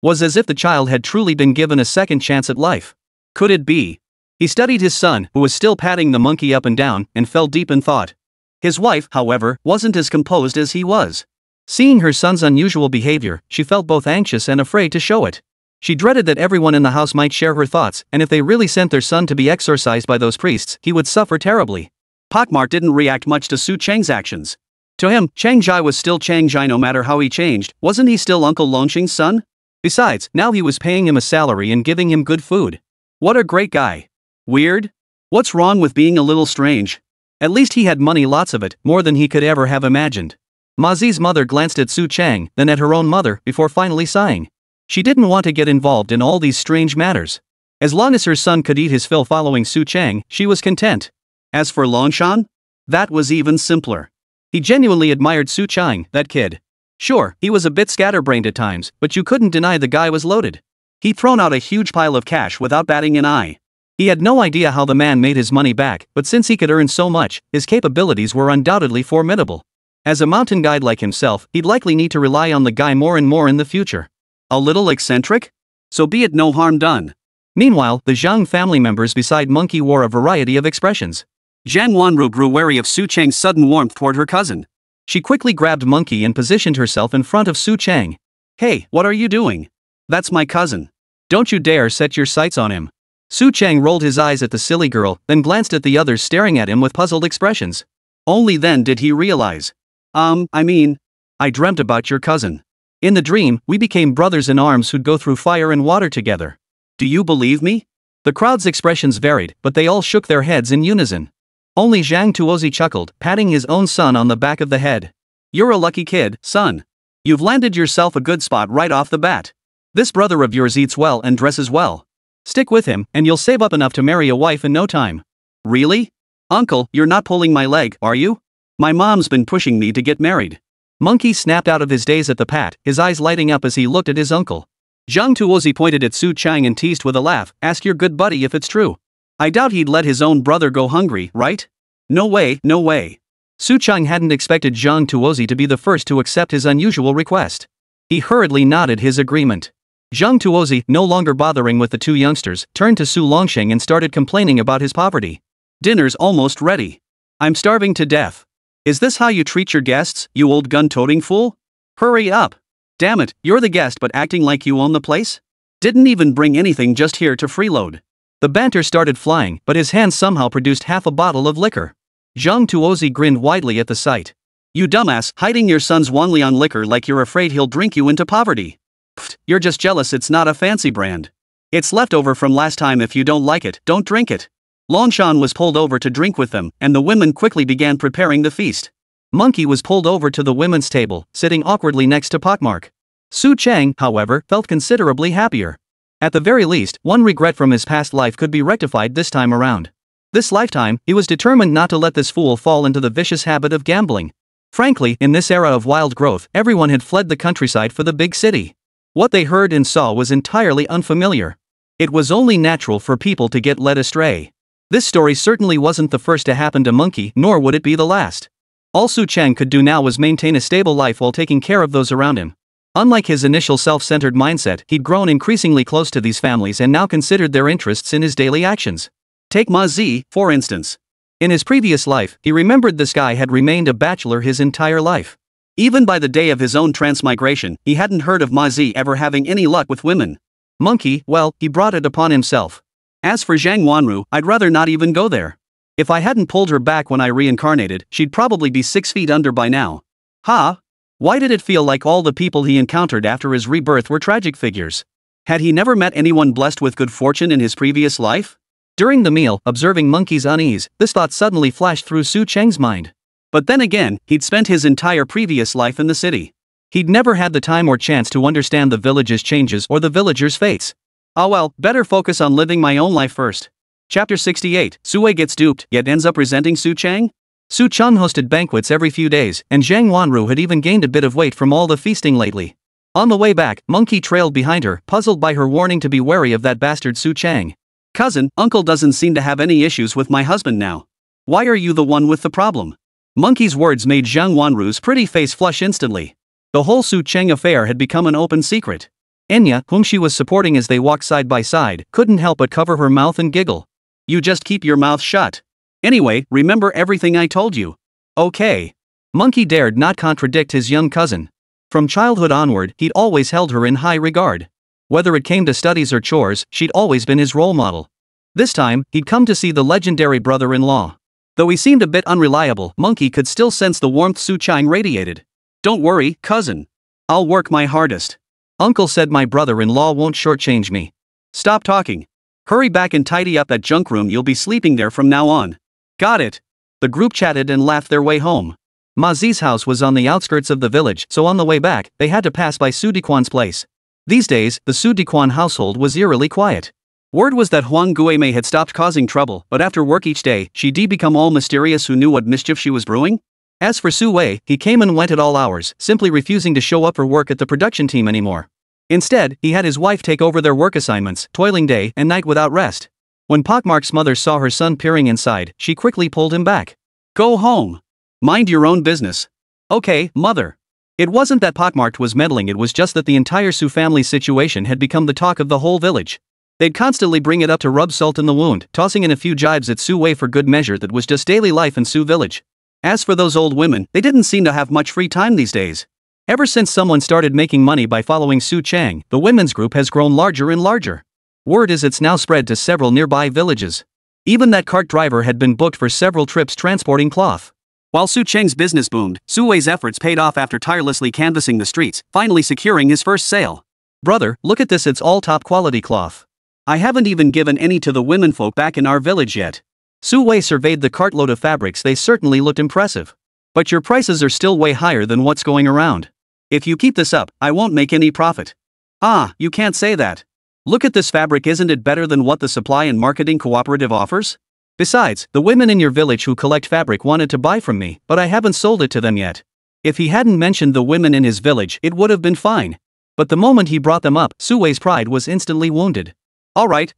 was as if the child had truly been given a second chance at life. Could it be? He studied his son, who was still patting the monkey up and down, and fell deep in thought. His wife, however, wasn't as composed as he was. Seeing her son's unusual behavior, she felt both anxious and afraid to show it. She dreaded that everyone in the house might share her thoughts, and if they really sent their son to be exorcised by those priests, he would suffer terribly. Potmark didn't react much to Su Cheng's actions. To him, Chang Jai was still Chang Jai no matter how he changed. Wasn't he still Uncle Longsheng's son? Besides, now he was paying him a salary and giving him good food. What a great guy. Weird? What's wrong with being a little strange? At least he had money, lots of it, more than he could ever have imagined. Ma Zi's mother glanced at Su Cheng, then at her own mother, before finally sighing. She didn't want to get involved in all these strange matters. As long as her son could eat his fill following Su Cheng, she was content. As for Longshan? That was even simpler. He genuinely admired Su Cheng, that kid. Sure, he was a bit scatterbrained at times, but you couldn't deny the guy was loaded. He'd thrown out a huge pile of cash without batting an eye. He had no idea how the man made his money back, but since he could earn so much, his capabilities were undoubtedly formidable. As a mountain guide like himself, he'd likely need to rely on the guy more and more in the future. A little eccentric? So be it, no harm done. Meanwhile, the Zhang family members beside Monkey wore a variety of expressions. Zhang Wanru grew wary of Su Chang's sudden warmth toward her cousin. She quickly grabbed Monkey and positioned herself in front of Su Chang. Hey, what are you doing? That's my cousin. Don't you dare set your sights on him. Su Chang rolled his eyes at the silly girl, then glanced at the others staring at him with puzzled expressions. Only then did he realize. I dreamt about your cousin. In the dream, we became brothers in arms who'd go through fire and water together. Do you believe me? The crowd's expressions varied, but they all shook their heads in unison. Only Zhang Tuozi chuckled, patting his own son on the back of the head. You're a lucky kid, son. You've landed yourself a good spot right off the bat. This brother of yours eats well and dresses well. Stick with him, and you'll save up enough to marry a wife in no time. Really? Uncle, you're not pulling my leg, are you? My mom's been pushing me to get married. Monkey snapped out of his daze at the pat, his eyes lighting up as he looked at his uncle. Zhang Tuozi pointed at Su Chang and teased with a laugh, ask your good buddy if it's true. I doubt he'd let his own brother go hungry, right? No way, no way. Su Chang hadn't expected Zhang Tuozi to be the first to accept his unusual request. He hurriedly nodded his agreement. Zhang Tuozi, no longer bothering with the two youngsters, turned to Su Longsheng and started complaining about his poverty. Dinner's almost ready. I'm starving to death. Is this how you treat your guests, you old gun-toting fool? Hurry up. Damn it, you're the guest but acting like you own the place? Didn't even bring anything, just here to freeload. The banter started flying, but his hands somehow produced half a bottle of liquor. Zhang Tuozi grinned widely at the sight. You dumbass, hiding your son's Wanlian liquor like you're afraid he'll drink you into poverty. Pfft, you're just jealous it's not a fancy brand. It's leftover from last time. If you don't like it, don't drink it. Longshan was pulled over to drink with them, and the women quickly began preparing the feast. Monkey was pulled over to the women's table, sitting awkwardly next to Pockmark. Su Chang, however, felt considerably happier. At the very least, one regret from his past life could be rectified this time around. This lifetime, he was determined not to let this fool fall into the vicious habit of gambling. Frankly, in this era of wild growth, everyone had fled the countryside for the big city. What they heard and saw was entirely unfamiliar. It was only natural for people to get led astray. This story certainly wasn't the first to happen to Monkey, nor would it be the last. All Su Chang could do now was maintain a stable life while taking care of those around him. Unlike his initial self-centered mindset, he'd grown increasingly close to these families and now considered their interests in his daily actions. Take Ma Zi, for instance. In his previous life, he remembered this guy had remained a bachelor his entire life. Even by the day of his own transmigration, he hadn't heard of Ma Zi ever having any luck with women. Monkey, well, he brought it upon himself. As for Zhang Wanru, I'd rather not even go there. If I hadn't pulled her back when I reincarnated, she'd probably be 6 feet under by now. Ha! Why did it feel like all the people he encountered after his rebirth were tragic figures? Had he never met anyone blessed with good fortune in his previous life? During the meal, observing Monkey's unease, this thought suddenly flashed through Su Chang's mind. But then again, he'd spent his entire previous life in the city. He'd never had the time or chance to understand the village's changes or the villagers' fates. Ah well, better focus on living my own life first. Chapter 68, Sue gets duped, yet ends up resenting Su Chang? Su Chang hosted banquets every few days, and Zhang Wanru had even gained a bit of weight from all the feasting lately. On the way back, Monkey trailed behind her, puzzled by her warning to be wary of that bastard Su Chang. Cousin, Uncle doesn't seem to have any issues with my husband now. Why are you the one with the problem? Monkey's words made Zhang Wanru's pretty face flush instantly. The whole Su Chang affair had become an open secret. Enya, whom she was supporting as they walked side by side, couldn't help but cover her mouth and giggle. You just keep your mouth shut. Anyway, remember everything I told you. Okay. Monkey dared not contradict his young cousin. From childhood onward, he'd always held her in high regard. Whether it came to studies or chores, she'd always been his role model. This time, he'd come to see the legendary brother-in-law. Though he seemed a bit unreliable, Monkey could still sense the warmth Su Chang radiated. Don't worry, cousin. I'll work my hardest. Uncle said my brother-in-law won't shortchange me. Stop talking. Hurry back and tidy up that junk room. You'll be sleeping there from now on. Got it. The group chatted and laughed their way home. Ma Zi's house was on the outskirts of the village, so on the way back, they had to pass by Su Diquan's place. These days, the Su Diquan household was eerily quiet. Word was that Huang Guimei had stopped causing trouble, but after work each day, she'd become all mysterious. Who knew what mischief she was brewing? As for Su Wei, he came and went at all hours, simply refusing to show up for work at the production team anymore. Instead, he had his wife take over their work assignments, toiling day and night without rest. When Pockmark's mother saw her son peering inside, she quickly pulled him back. Go home. Mind your own business. Okay, mother. It wasn't that Pockmarked was meddling, it was just that the entire Su family's situation had become the talk of the whole village. They'd constantly bring it up to rub salt in the wound, tossing in a few jibes at Su Wei for good measure. That was just daily life in Su village. As for those old women, they didn't seem to have much free time these days. Ever since someone started making money by following Su Chang, the women's group has grown larger and larger. Word is it's now spread to several nearby villages. Even that cart driver had been booked for several trips transporting cloth. While Su Cheng's business boomed, Su Wei's efforts paid off after tirelessly canvassing the streets, finally securing his first sale. Brother, look at this, it's all top quality cloth. I haven't even given any to the womenfolk back in our village yet. Su Wei surveyed the cartload of fabrics. They certainly looked impressive. But your prices are still way higher than what's going around. If you keep this up, I won't make any profit. Ah, you can't say that. Look at this fabric, isn't it better than what the supply and marketing cooperative offers? Besides, the women in your village who collect fabric wanted to buy from me, but I haven't sold it to them yet. If he hadn't mentioned the women in his village, it would have been fine. But the moment he brought them up, Su Wei's pride was instantly wounded. Alright.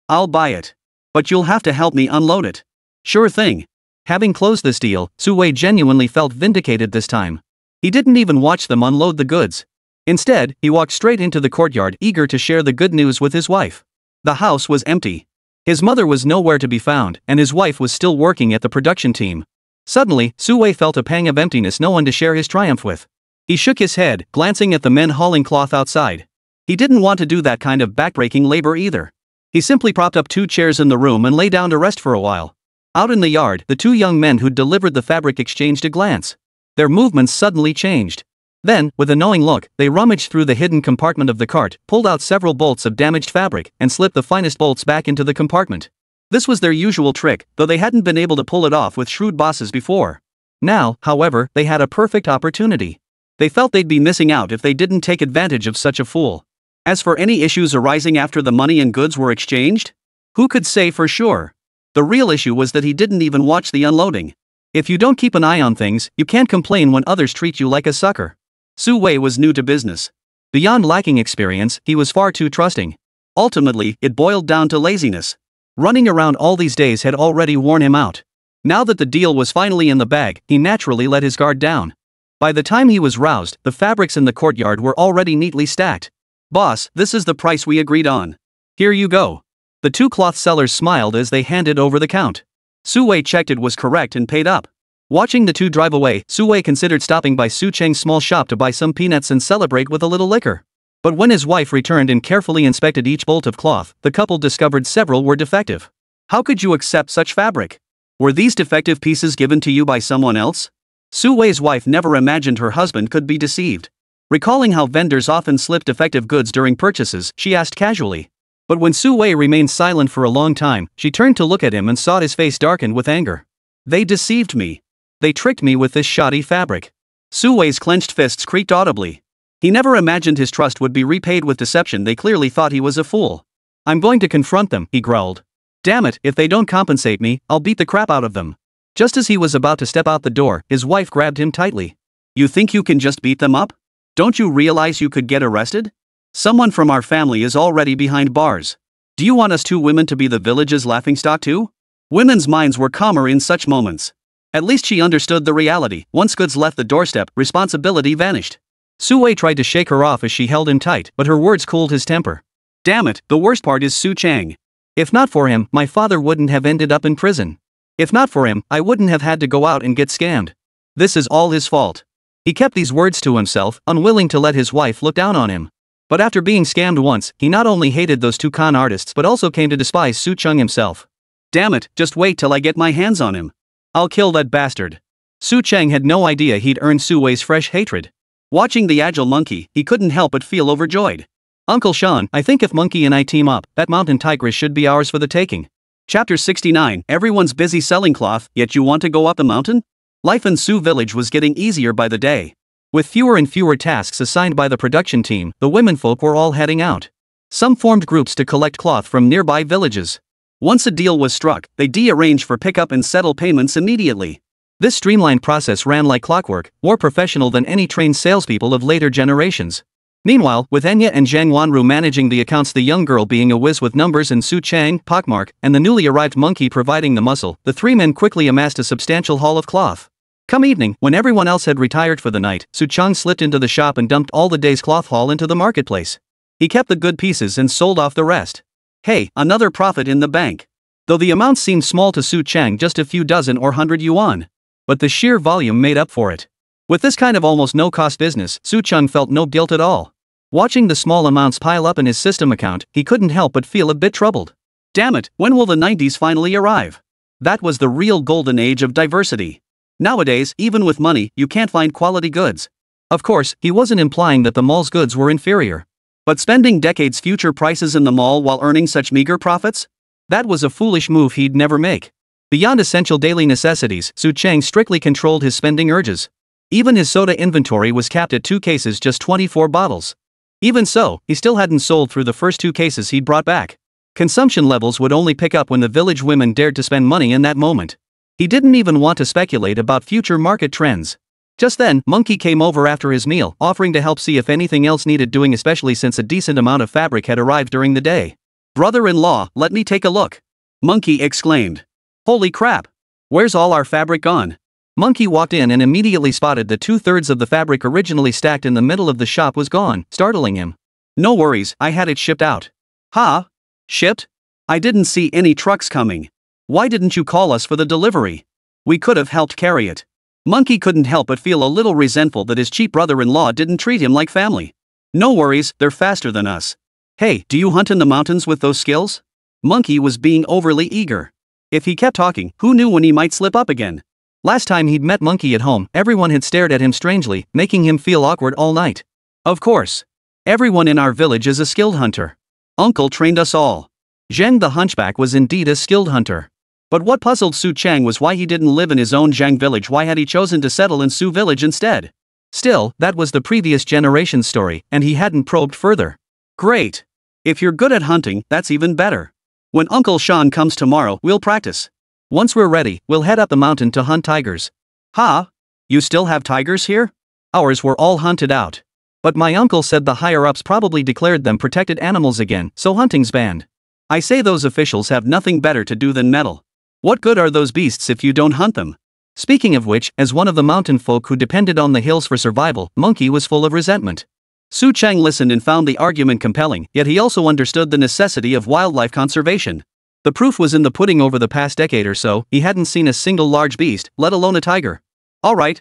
I'll buy it. But you'll have to help me unload it. Sure thing. Having closed this deal, Su Wei genuinely felt vindicated this time. He didn't even watch them unload the goods. Instead, he walked straight into the courtyard, eager to share the good news with his wife. The house was empty. His mother was nowhere to be found, and his wife was still working at the production team. Suddenly, Su Wei felt a pang of emptiness, no one to share his triumph with. He shook his head, glancing at the men hauling cloth outside. He didn't want to do that kind of backbreaking labor either. He simply propped up 2 chairs in the room and lay down to rest for a while. Out in the yard, the 2 young men who'd delivered the fabric exchanged a glance. Their movements suddenly changed. Then, with a knowing look, they rummaged through the hidden compartment of the cart, pulled out several bolts of damaged fabric, and slipped the finest bolts back into the compartment. This was their usual trick, though they hadn't been able to pull it off with shrewd bosses before. Now, however, they had a perfect opportunity. They felt they'd be missing out if they didn't take advantage of such a fool. As for any issues arising after the money and goods were exchanged, who could say for sure? The real issue was that he didn't even watch the unloading. If you don't keep an eye on things, you can't complain when others treat you like a sucker. Su Wei was new to business. Beyond lacking experience, he was far too trusting. Ultimately, it boiled down to laziness. Running around all these days had already worn him out. Now that the deal was finally in the bag, he naturally let his guard down. By the time he was roused, the fabrics in the courtyard were already neatly stacked. Boss, this is the price we agreed on. Here you go. The 2 cloth sellers smiled as they handed over the count. Su Wei checked it was correct and paid up. Watching the 2 drive away, Su Wei considered stopping by Su Cheng's small shop to buy some peanuts and celebrate with a little liquor. But when his wife returned and carefully inspected each bolt of cloth, the couple discovered several were defective. How could you accept such fabric? Were these defective pieces given to you by someone else? Su Wei's wife never imagined her husband could be deceived. Recalling how vendors often slip defective goods during purchases, she asked casually. But when Su Wei remained silent for a long time, she turned to look at him and saw his face darken with anger. They deceived me. They tricked me with this shoddy fabric. Su Wei's clenched fists creaked audibly. He never imagined his trust would be repaid with deception. They clearly thought he was a fool. I'm going to confront them, he growled. Damn it, if they don't compensate me, I'll beat the crap out of them. Just as he was about to step out the door, his wife grabbed him tightly. You think you can just beat them up? Don't you realize you could get arrested? Someone from our family is already behind bars. Do you want us 2 women to be the village's laughingstock too? Women's minds were calmer in such moments. At least she understood the reality. Once goods left the doorstep, responsibility vanished. Su Wei tried to shake her off as she held him tight, but her words cooled his temper. Damn it, the worst part is Su Chang. If not for him, my father wouldn't have ended up in prison. If not for him, I wouldn't have had to go out and get scammed. This is all his fault. He kept these words to himself, unwilling to let his wife look down on him. But after being scammed once, he not only hated those 2 con artists but also came to despise Su Chang himself. Damn it, just wait till I get my hands on him. I'll kill that bastard. Su Chang had no idea he'd earned Su Wei's fresh hatred. Watching the agile monkey, he couldn't help but feel overjoyed. Uncle Sean, I think if Monkey and I team up, that mountain tigress should be ours for the taking. Chapter 69, Everyone's busy selling cloth, yet you want to go up the mountain? Life in Su village was getting easier by the day. With fewer and fewer tasks assigned by the production team, the womenfolk were all heading out. Some formed groups to collect cloth from nearby villages. Once a deal was struck, they arranged for pickup and settle payments immediately. This streamlined process ran like clockwork, more professional than any trained salespeople of later generations. Meanwhile, with Enya and Zhang Wanru managing the accounts, the young girl being a whiz with numbers, and Su Chang, pockmark, and the newly arrived monkey providing the muscle, the three men quickly amassed a substantial haul of cloth. Come evening, when everyone else had retired for the night, Su Chang slipped into the shop and dumped all the day's cloth haul into the marketplace. He kept the good pieces and sold off the rest. Hey, another profit in the bank. Though the amount seemed small to Su Chang, just a few dozen or 100 yuan. But the sheer volume made up for it. With this kind of almost no-cost business, Su Chang felt no guilt at all. Watching the small amounts pile up in his system account, he couldn't help but feel a bit troubled. Damn it, when will the 90s finally arrive? That was the real golden age of diversity. Nowadays, even with money, you can't find quality goods. Of course, he wasn't implying that the mall's goods were inferior. But spending decades' future prices in the mall while earning such meager profits? That was a foolish move he'd never make. Beyond essential daily necessities, Su Chang strictly controlled his spending urges. Even his soda inventory was capped at 2 cases, just 24 bottles. Even so, he still hadn't sold through the first 2 cases he'd brought back. Consumption levels would only pick up when the village women dared to spend money in that moment. He didn't even want to speculate about future market trends. Just then, Monkey came over after his meal, offering to help see if anything else needed doing, especially since a decent amount of fabric had arrived during the day. Brother-in-law, let me take a look. Monkey exclaimed. Holy crap! Where's all our fabric gone? Monkey walked in and immediately spotted that 2/3 of the fabric originally stacked in the middle of the shop was gone, startling him. No worries, I had it shipped out. Huh? Shipped? I didn't see any trucks coming. Why didn't you call us for the delivery? We could have helped carry it. Monkey couldn't help but feel a little resentful that his cheap brother-in-law didn't treat him like family. No worries, they're faster than us. Hey, do you hunt in the mountains with those skills? Monkey was being overly eager. If he kept talking, who knew when he might slip up again? Last time he'd met Monkey at home, everyone had stared at him strangely, making him feel awkward all night. Of course. Everyone in our village is a skilled hunter. Uncle trained us all. Zhang the hunchback was indeed a skilled hunter. But what puzzled Su Chang was why he didn't live in his own Zhang village. Why had he chosen to settle in Su village instead? Still, that was the previous generation's story, and he hadn't probed further. Great. If you're good at hunting, that's even better. When Uncle Sean comes tomorrow, we'll practice. Once we're ready, we'll head up the mountain to hunt tigers. Huh? You still have tigers here? Ours were all hunted out. But my uncle said the higher-ups probably declared them protected animals again, so hunting's banned. I say those officials have nothing better to do than meddle. What good are those beasts if you don't hunt them? Speaking of which, as one of the mountain folk who depended on the hills for survival, Monkey was full of resentment. Su Chang listened and found the argument compelling, yet he also understood the necessity of wildlife conservation. The proof was in the pudding. Over the past decade or so, he hadn't seen a single large beast, let alone a tiger. Alright.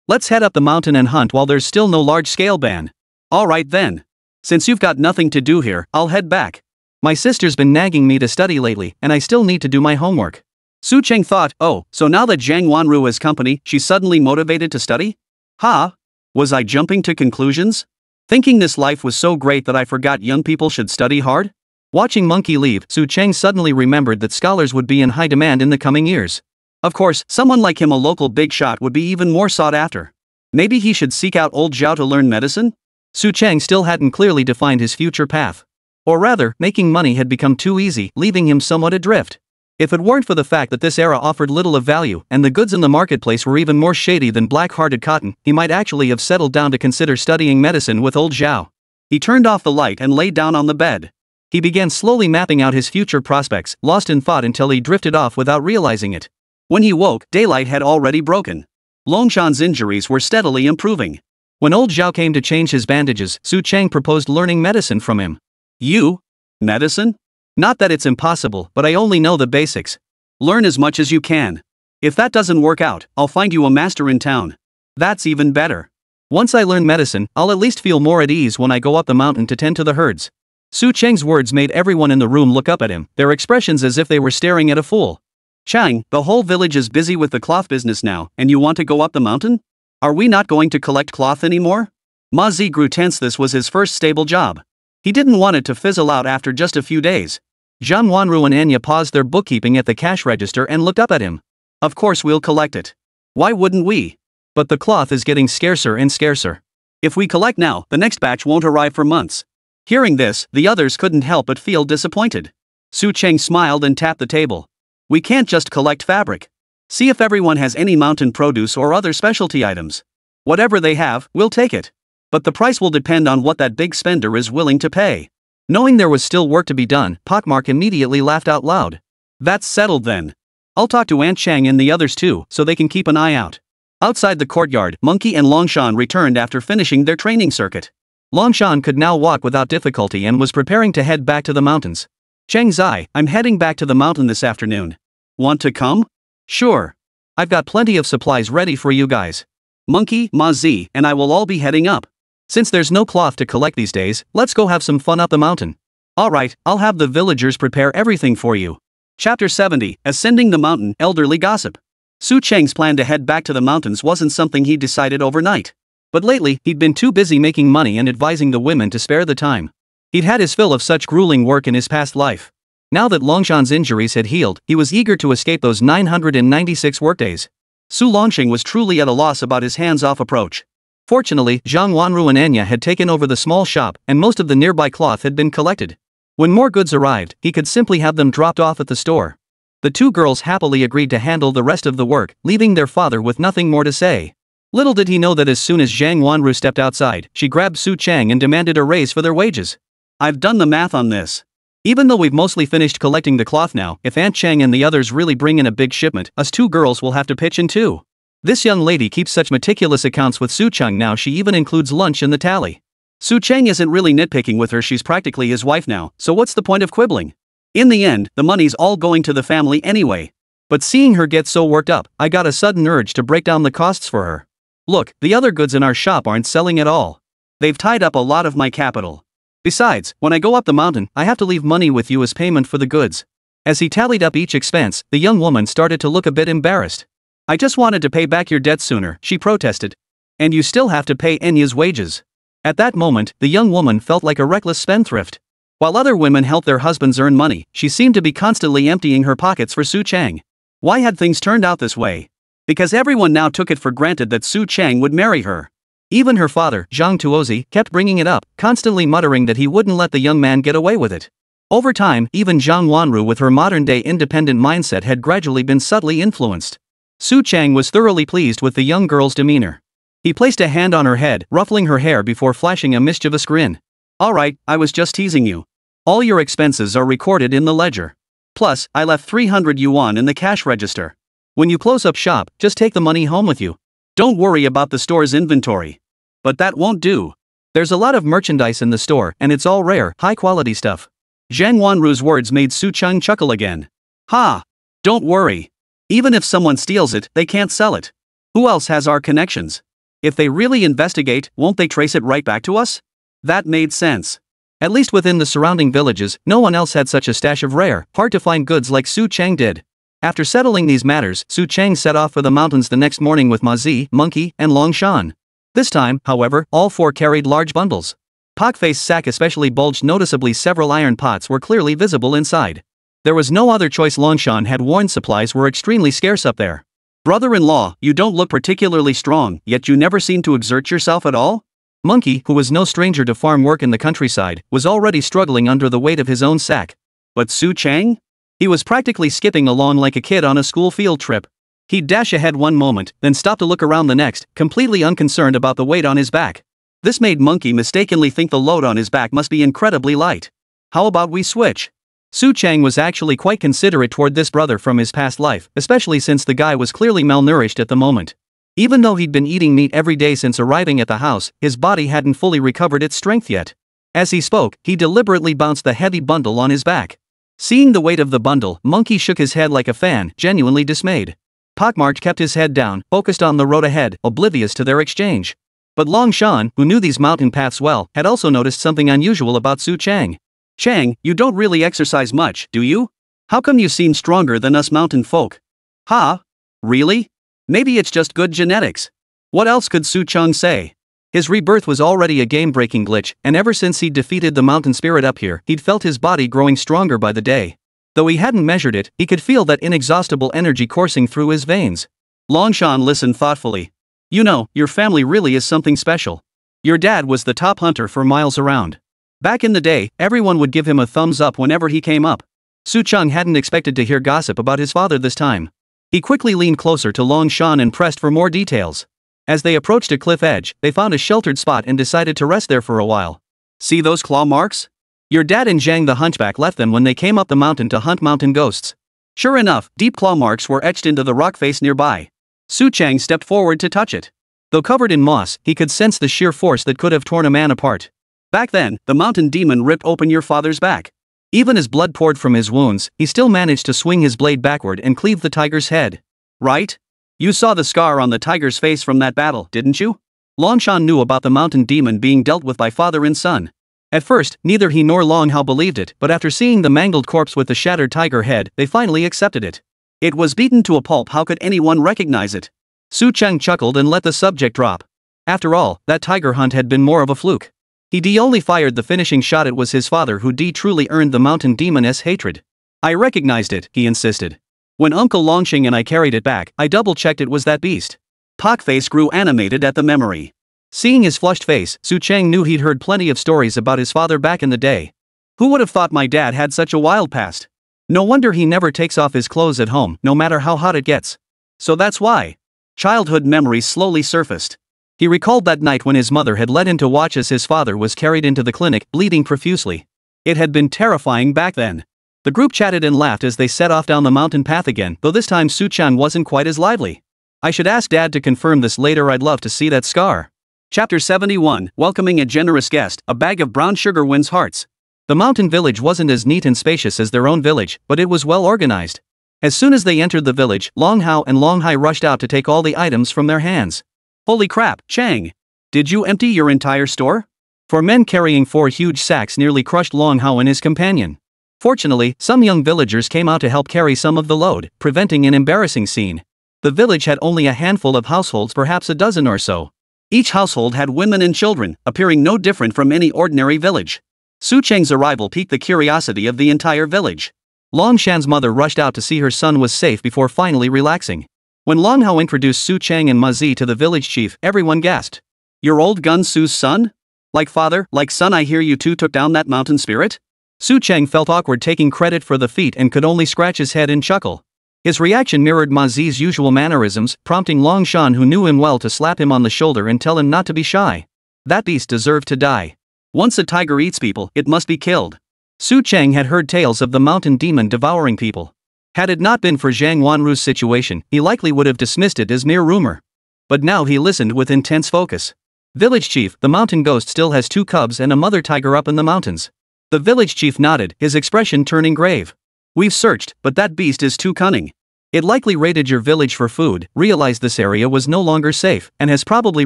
Let's head up the mountain and hunt while there's still no large-scale ban. Alright then. Since you've got nothing to do here, I'll head back. My sister's been nagging me to study lately, and I still need to do my homework. Su Chang thought, oh, so now that Zhang Wanru has company, she's suddenly motivated to study? Huh? Was I jumping to conclusions? Thinking this life was so great that I forgot young people should study hard? Watching Monkey leave, Su Chang suddenly remembered that scholars would be in high demand in the coming years. Of course, someone like him, a local big shot, would be even more sought after. Maybe he should seek out old Zhao to learn medicine? Su Chang still hadn't clearly defined his future path. Or rather, making money had become too easy, leaving him somewhat adrift. If it weren't for the fact that this era offered little of value, and the goods in the marketplace were even more shady than black-hearted cotton, he might actually have settled down to consider studying medicine with old Zhao. He turned off the light and lay down on the bed. He began slowly mapping out his future prospects, lost in thought until he drifted off without realizing it. When he woke, daylight had already broken. Longshan's injuries were steadily improving. When old Zhao came to change his bandages, Su Chang proposed learning medicine from him. You? Medicine? Not that it's impossible, but I only know the basics. Learn as much as you can. If that doesn't work out, I'll find you a master in town. That's even better. Once I learn medicine, I'll at least feel more at ease when I go up the mountain to tend to the herds. Su Chang's words made everyone in the room look up at him, their expressions as if they were staring at a fool. Chang, the whole village is busy with the cloth business now, and you want to go up the mountain? Are we not going to collect cloth anymore? Ma Zi grew tense. This was his first stable job. He didn't want it to fizzle out after just a few days. Zhang Wanru and Anya paused their bookkeeping at the cash register and looked up at him. Of course we'll collect it. Why wouldn't we? But the cloth is getting scarcer and scarcer. If we collect now, the next batch won't arrive for months. Hearing this, the others couldn't help but feel disappointed. Su Chang smiled and tapped the table. We can't just collect fabric. See if everyone has any mountain produce or other specialty items. Whatever they have, we'll take it. But the price will depend on what that big spender is willing to pay. Knowing there was still work to be done, Pockmark immediately laughed out loud. That's settled then. I'll talk to Aunt Chang and the others too, so they can keep an eye out. Outside the courtyard, Monkey and Longshan returned after finishing their training circuit. Longshan could now walk without difficulty and was preparing to head back to the mountains. Chang Zai, I'm heading back to the mountain this afternoon. Want to come? Sure. I've got plenty of supplies ready for you guys. Monkey, Ma Zi, and I will all be heading up. Since there's no cloth to collect these days, let's go have some fun up the mountain. Alright, I'll have the villagers prepare everything for you. Chapter 70, Ascending the Mountain, Elderly Gossip. Su Cheng's plan to head back to the mountains wasn't something he decided overnight. But lately, he'd been too busy making money and advising the women to spare the time. He'd had his fill of such grueling work in his past life. Now that Longshan's injuries had healed, he was eager to escape those 996 workdays. Su Longxing was truly at a loss about his hands-off approach. Fortunately, Zhang Wanru and Anya had taken over the small shop, and most of the nearby cloth had been collected. When more goods arrived, he could simply have them dropped off at the store. The two girls happily agreed to handle the rest of the work, leaving their father with nothing more to say. Little did he know that as soon as Zhang Wanru stepped outside, she grabbed Su Chang and demanded a raise for their wages. I've done the math on this. Even though we've mostly finished collecting the cloth now, if Aunt Chang and the others really bring in a big shipment, us two girls will have to pitch in too. This young lady keeps such meticulous accounts with Su Chang now she even includes lunch in the tally. Su Chang isn't really nitpicking with her, she's practically his wife now, so what's the point of quibbling? In the end, the money's all going to the family anyway. But seeing her get so worked up, I got a sudden urge to break down the costs for her. Look, the other goods in our shop aren't selling at all. They've tied up a lot of my capital. Besides, when I go up the mountain, I have to leave money with you as payment for the goods. As he tallied up each expense, the young woman started to look a bit embarrassed. I just wanted to pay back your debt sooner, she protested. And you still have to pay Enya's wages. At that moment, the young woman felt like a reckless spendthrift. While other women helped their husbands earn money, she seemed to be constantly emptying her pockets for Su Chang. Why had things turned out this way? Because everyone now took it for granted that Su Chang would marry her. Even her father, Zhang Tuozi, kept bringing it up, constantly muttering that he wouldn't let the young man get away with it. Over time, even Zhang Wanru with her modern-day independent mindset had gradually been subtly influenced. Su Chang was thoroughly pleased with the young girl's demeanor. He placed a hand on her head, ruffling her hair before flashing a mischievous grin. Alright, I was just teasing you. All your expenses are recorded in the ledger. Plus, I left 300 yuan in the cash register. When you close up shop, just take the money home with you. Don't worry about the store's inventory. But that won't do. There's a lot of merchandise in the store, and it's all rare, high-quality stuff. Zhang Wanru's words made Su Chang chuckle again. Ha! Don't worry. Even if someone steals it, they can't sell it. Who else has our connections? If they really investigate, won't they trace it right back to us? That made sense. At least within the surrounding villages, no one else had such a stash of rare, hard-to-find goods like Su Chang did. After settling these matters, Su Chang set off for the mountains the next morning with Ma Zi, Monkey, and Longshan. This time, however, all four carried large bundles. Pockface's sack especially bulged noticeably. Several iron pots were clearly visible inside. There was no other choice. Longshan had warned supplies were extremely scarce up there. Brother-in-law, you don't look particularly strong, yet you never seem to exert yourself at all? Monkey, who was no stranger to farm work in the countryside, was already struggling under the weight of his own sack. But Su Chang? He was practically skipping along like a kid on a school field trip. He'd dash ahead one moment, then stop to look around the next, completely unconcerned about the weight on his back. This made Monkey mistakenly think the load on his back must be incredibly light. How about we switch? Su Chang was actually quite considerate toward this brother from his past life, especially since the guy was clearly malnourished at the moment. Even though he'd been eating meat every day since arriving at the house, his body hadn't fully recovered its strength yet. As he spoke, he deliberately bounced the heavy bundle on his back. Seeing the weight of the bundle, Monkey shook his head like a fan, genuinely dismayed. Pockmarch kept his head down, focused on the road ahead, oblivious to their exchange. But Longshan, who knew these mountain paths well, had also noticed something unusual about Su Chang. Chang, you don't really exercise much, do you? How come you seem stronger than us mountain folk? Ha? Really? Maybe it's just good genetics. What else could Su Chang say? His rebirth was already a game-breaking glitch, and ever since he'd defeated the mountain spirit up here, he'd felt his body growing stronger by the day. Though he hadn't measured it, he could feel that inexhaustible energy coursing through his veins. Longshan listened thoughtfully. You know, your family really is something special. Your dad was the top hunter for miles around. Back in the day, everyone would give him a thumbs up whenever he came up. Su Chang hadn't expected to hear gossip about his father this time. He quickly leaned closer to Longshan and pressed for more details. As they approached a cliff edge, they found a sheltered spot and decided to rest there for a while. See those claw marks? Your dad and Zhang the hunchback left them when they came up the mountain to hunt mountain ghosts. Sure enough, deep claw marks were etched into the rock face nearby. Su Chang stepped forward to touch it. Though covered in moss, he could sense the sheer force that could have torn a man apart. Back then, the mountain demon ripped open your father's back. Even as blood poured from his wounds, he still managed to swing his blade backward and cleave the tiger's head. Right? You saw the scar on the tiger's face from that battle, didn't you? Longshan knew about the mountain demon being dealt with by father and son. At first, neither he nor Long Hao believed it, but after seeing the mangled corpse with the shattered tiger head, they finally accepted it. It was beaten to a pulp. How could anyone recognize it? Su Chang chuckled and let the subject drop. After all, that tiger hunt had been more of a fluke. He only fired the finishing shot. It was his father who truly earned the mountain demon's hatred. I recognized it, he insisted. When Uncle Longxing and I carried it back, I double-checked it was that beast. Pak's face grew animated at the memory. Seeing his flushed face, Su Chang knew he'd heard plenty of stories about his father back in the day. Who would have thought my dad had such a wild past? No wonder he never takes off his clothes at home, no matter how hot it gets. So that's why. Childhood memories slowly surfaced. He recalled that night when his mother had let him to watch as his father was carried into the clinic, bleeding profusely. It had been terrifying back then. The group chatted and laughed as they set off down the mountain path again, though this time Su Chang wasn't quite as lively. I should ask Dad to confirm this later. I'd love to see that scar. Chapter 71, Welcoming a Generous Guest, a Bag of Brown Sugar Wins Hearts. The mountain village wasn't as neat and spacious as their own village, but it was well organized. As soon as they entered the village, Long Hao and Long Hai rushed out to take all the items from their hands. Holy crap, Chang! Did you empty your entire store? 4 men carrying 4 huge sacks nearly crushed Long Hao and his companion. Fortunately, some young villagers came out to help carry some of the load, preventing an embarrassing scene. The village had only a handful of households, perhaps a dozen or so. Each household had women and children, appearing no different from any ordinary village. Su Chang's arrival piqued the curiosity of the entire village. Long Shan's mother rushed out to see her son was safe before finally relaxing. When Long Hao introduced Su Chang and Ma Zi to the village chief, everyone gasped. Your old gun Su's son? Like father, like son. I hear you two took down that mountain spirit? Su Chang felt awkward taking credit for the feat and could only scratch his head and chuckle. His reaction mirrored Ma Zi's usual mannerisms, prompting Long Shan, who knew him well, to slap him on the shoulder and tell him not to be shy. That beast deserved to die. Once a tiger eats people, it must be killed. Su Chang had heard tales of the mountain demon devouring people. Had it not been for Zhang Wanru's situation, he likely would have dismissed it as mere rumor. But now he listened with intense focus. Village chief, the mountain ghost still has 2 cubs and a mother tiger up in the mountains. The village chief nodded, his expression turning grave. We've searched, but that beast is too cunning. It likely raided your village for food, realized this area was no longer safe, and has probably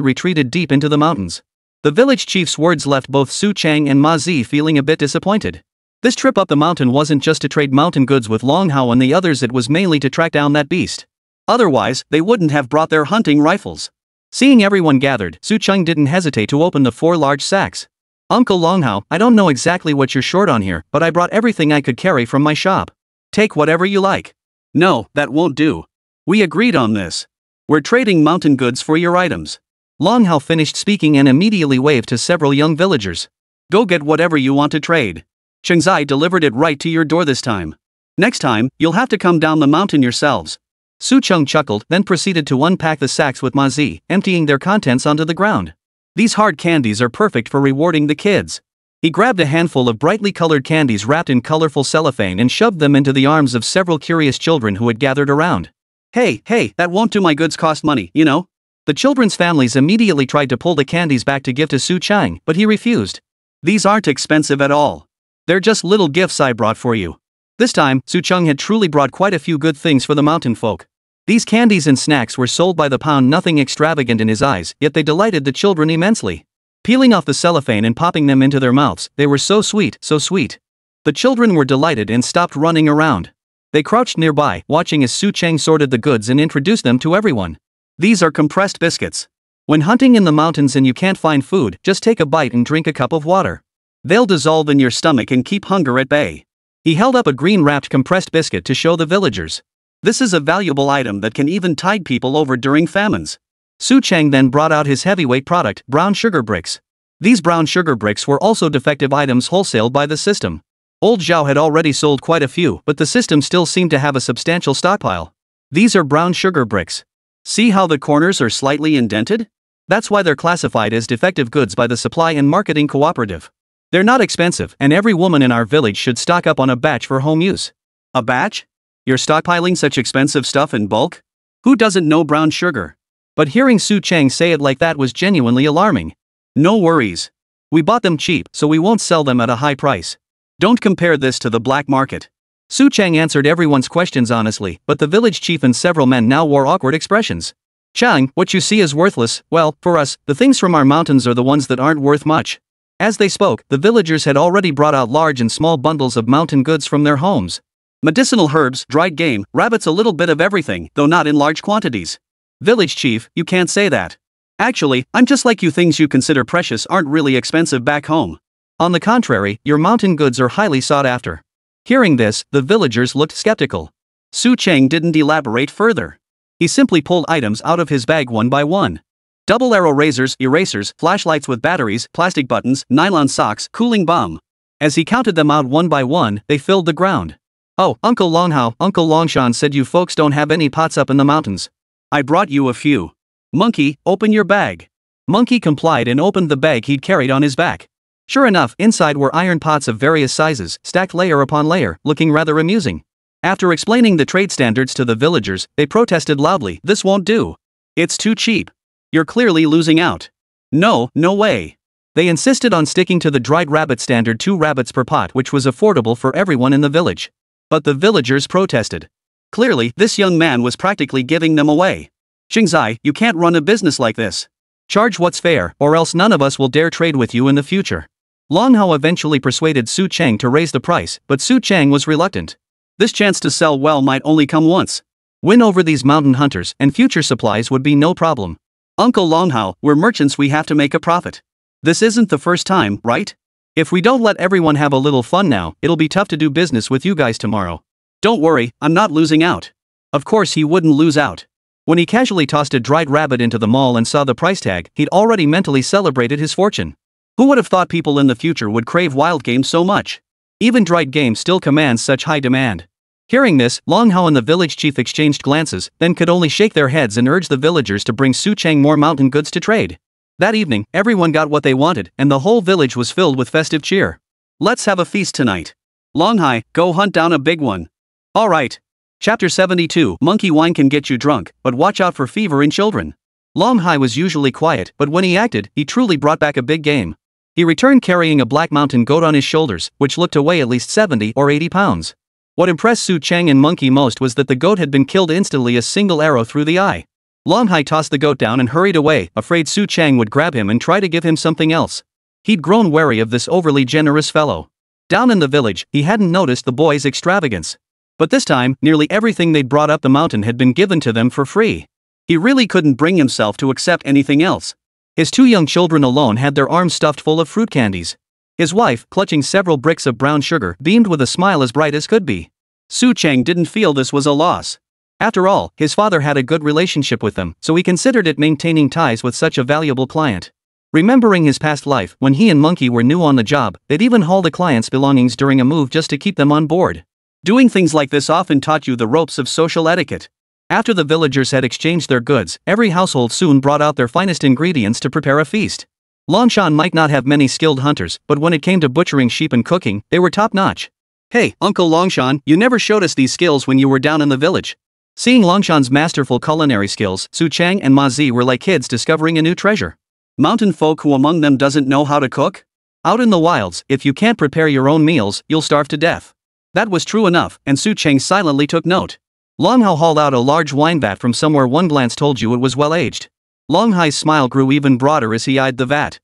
retreated deep into the mountains. The village chief's words left both Su Chang and Ma Zi feeling a bit disappointed. This trip up the mountain wasn't just to trade mountain goods with Long Hao and the others, it was mainly to track down that beast. Otherwise, they wouldn't have brought their hunting rifles. Seeing everyone gathered, Su Chang didn't hesitate to open the 4 large sacks. Uncle Long Hao, I don't know exactly what you're short on here, but I brought everything I could carry from my shop. Take whatever you like. No, that won't do. We agreed on this. We're trading mountain goods for your items. Long Hao finished speaking and immediately waved to several young villagers. Go get whatever you want to trade. Chengzai delivered it right to your door this time. Next time, you'll have to come down the mountain yourselves. Su Chang chuckled, then proceeded to unpack the sacks with Ma Zi, emptying their contents onto the ground. These hard candies are perfect for rewarding the kids. He grabbed a handful of brightly colored candies wrapped in colorful cellophane and shoved them into the arms of several curious children who had gathered around. Hey, that won't do, my goods cost money, you know. The children's families immediately tried to pull the candies back to give to Su Chang, but he refused. These aren't expensive at all. They're just little gifts I brought for you. This time, Su Chang had truly brought quite a few good things for the mountain folk. These candies and snacks were sold by the pound, nothing extravagant in his eyes, yet they delighted the children immensely. Peeling off the cellophane and popping them into their mouths, they were so sweet, so sweet. The children were delighted and stopped running around. They crouched nearby, watching as Su Chang sorted the goods and introduced them to everyone. These are compressed biscuits. When hunting in the mountains and you can't find food, just take a bite and drink a cup of water. They'll dissolve in your stomach and keep hunger at bay. He held up a green-wrapped compressed biscuit to show the villagers. This is a valuable item that can even tide people over during famines. Su Chang then brought out his heavyweight product, brown sugar bricks. These brown sugar bricks were also defective items wholesaled by the system. Old Zhao had already sold quite a few, but the system still seemed to have a substantial stockpile. These are brown sugar bricks. See how the corners are slightly indented? That's why they're classified as defective goods by the Supply and Marketing Cooperative. They're not expensive, and every woman in our village should stock up on a batch for home use. A batch? You're stockpiling such expensive stuff in bulk? Who doesn't know brown sugar? But hearing Su Cheng say it like that was genuinely alarming. No worries. We bought them cheap, so we won't sell them at a high price. Don't compare this to the black market. Su Cheng answered everyone's questions honestly, but the village chief and several men now wore awkward expressions. Chang, what you see is worthless. Well, for us, the things from our mountains are the ones that aren't worth much. As they spoke, the villagers had already brought out large and small bundles of mountain goods from their homes. Medicinal herbs, dried game, rabbits, a little bit of everything, though not in large quantities. Village chief, you can't say that. Actually, I'm just like you, things you consider precious aren't really expensive back home. On the contrary, your mountain goods are highly sought after. Hearing this, the villagers looked skeptical. Su Cheng didn't elaborate further. He simply pulled items out of his bag one by one. Double arrow razors, erasers, flashlights with batteries, plastic buttons, nylon socks, cooling balm. As he counted them out one by one, they filled the ground. Oh, Uncle Longhao, Uncle Longshan said you folks don't have any pots up in the mountains. I brought you a few. Monkey, open your bag. Monkey complied and opened the bag he'd carried on his back. Sure enough, inside were iron pots of various sizes, stacked layer upon layer, looking rather amusing. After explaining the trade standards to the villagers, they protested loudly, "This won't do. It's too cheap. You're clearly losing out." No way. They insisted on sticking to the dried rabbit standard, 2 rabbits per pot, which was affordable for everyone in the village. But the villagers protested. Clearly, this young man was practically giving them away. Xingzai, you can't run a business like this. Charge what's fair, or else none of us will dare trade with you in the future. Longhao eventually persuaded Su Cheng to raise the price, but Su Cheng was reluctant. This chance to sell well might only come once. Win over these mountain hunters, and future supplies would be no problem. Uncle Longhao, we're merchants, we have to make a profit. This isn't the first time, right? If we don't let everyone have a little fun now, it'll be tough to do business with you guys tomorrow. Don't worry, I'm not losing out. Of course he wouldn't lose out. When he casually tossed a dried rabbit into the mall and saw the price tag, he'd already mentally celebrated his fortune. Who would have thought people in the future would crave wild game so much? Even dried game still commands such high demand. Hearing this, Longhao and the village chief exchanged glances, then could only shake their heads and urge the villagers to bring Su Cheng more mountain goods to trade. That evening, everyone got what they wanted, and the whole village was filled with festive cheer. Let's have a feast tonight. Longhai, go hunt down a big one. Alright. Chapter 72. Monkey wine can get you drunk, but watch out for fever in children. Longhai was usually quiet, but when he acted, he truly brought back a big game. He returned carrying a black mountain goat on his shoulders, which looked to weigh at least 70 or 80 pounds. What impressed Su Cheng and Monkey most was that the goat had been killed instantly, a single arrow through the eye. Longhai tossed the goat down and hurried away, afraid Su Cheng would grab him and try to give him something else. He'd grown wary of this overly generous fellow. Down in the village, he hadn't noticed the boy's extravagance. But this time, nearly everything they'd brought up the mountain had been given to them for free. He really couldn't bring himself to accept anything else. His 2 young children alone had their arms stuffed full of fruit candies. His wife, clutching several bricks of brown sugar, beamed with a smile as bright as could be. Su Cheng didn't feel this was a loss. After all, his father had a good relationship with them, so he considered it maintaining ties with such a valuable client. Remembering his past life, when he and Monkey were new on the job, they'd even haul the client's belongings during a move just to keep them on board. Doing things like this often taught you the ropes of social etiquette. After the villagers had exchanged their goods, every household soon brought out their finest ingredients to prepare a feast. Longshan might not have many skilled hunters, but when it came to butchering sheep and cooking, they were top-notch. Hey, Uncle Longshan, you never showed us these skills when you were down in the village. Seeing Longshan's masterful culinary skills, Su Cheng and Ma Zi were like kids discovering a new treasure. Mountain folk, who among them doesn't know how to cook? Out in the wilds, if you can't prepare your own meals, you'll starve to death. That was true enough, and Su Cheng silently took note. Longhao hauled out a large wine vat from somewhere. One glance told you it was well-aged. Longhai's smile grew even broader as he eyed the vat.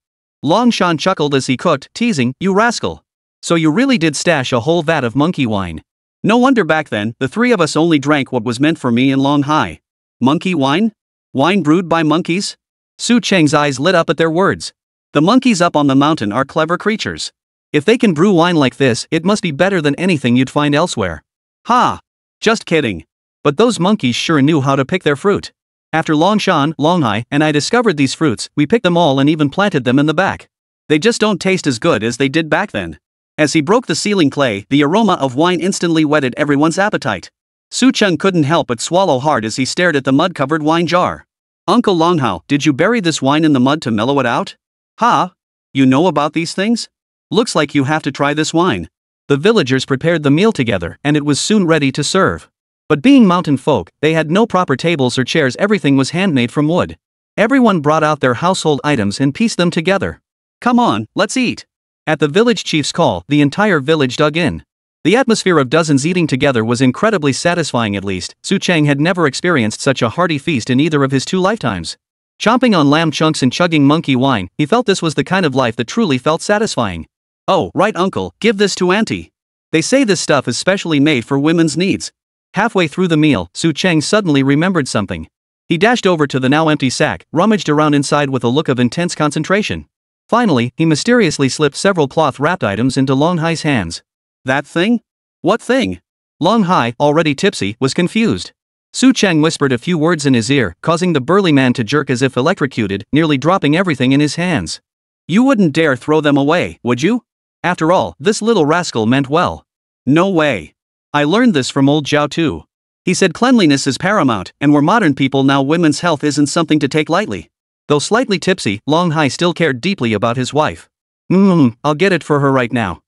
Longshan chuckled as he cooked, teasing, "You rascal. So you really did stash a whole vat of monkey wine." No wonder back then, the 3 of us only drank what was meant for me and Longhai. Monkey wine? Wine brewed by monkeys? Su Cheng's eyes lit up at their words. The monkeys up on the mountain are clever creatures. If they can brew wine like this, it must be better than anything you'd find elsewhere. Ha! Just kidding. But those monkeys sure knew how to pick their fruit. After Longshan, Longhai, and I discovered these fruits, we picked them all and even planted them in the back. They just don't taste as good as they did back then. As he broke the ceiling clay, the aroma of wine instantly whetted everyone's appetite. Su Cheng couldn't help but swallow hard as he stared at the mud-covered wine jar. Uncle Longhao, did you bury this wine in the mud to mellow it out? Ha! You know about these things? Looks like you have to try this wine. The villagers prepared the meal together and it was soon ready to serve. But being mountain folk, they had no proper tables or chairs, everything was handmade from wood. Everyone brought out their household items and pieced them together. Come on, let's eat. At the village chief's call, the entire village dug in. The atmosphere of dozens eating together was incredibly satisfying. At least, Su Cheng had never experienced such a hearty feast in either of his 2 lifetimes. Chomping on lamb chunks and chugging monkey wine, he felt this was the kind of life that truly felt satisfying. Oh, right uncle, give this to auntie. They say this stuff is specially made for women's needs. Halfway through the meal, Su Cheng suddenly remembered something. He dashed over to the now empty sack, rummaged around inside with a look of intense concentration. Finally, he mysteriously slipped several cloth-wrapped items into Long Hai's hands. That thing? What thing? Long Hai, already tipsy, was confused. Su Cheng whispered a few words in his ear, causing the burly man to jerk as if electrocuted, nearly dropping everything in his hands. You wouldn't dare throw them away, would you? After all, this little rascal meant well. No way. I learned this from old Zhao too. He said cleanliness is paramount, and we're modern people now, women's health isn't something to take lightly. Though slightly tipsy, Long Hai still cared deeply about his wife. I'll get it for her right now.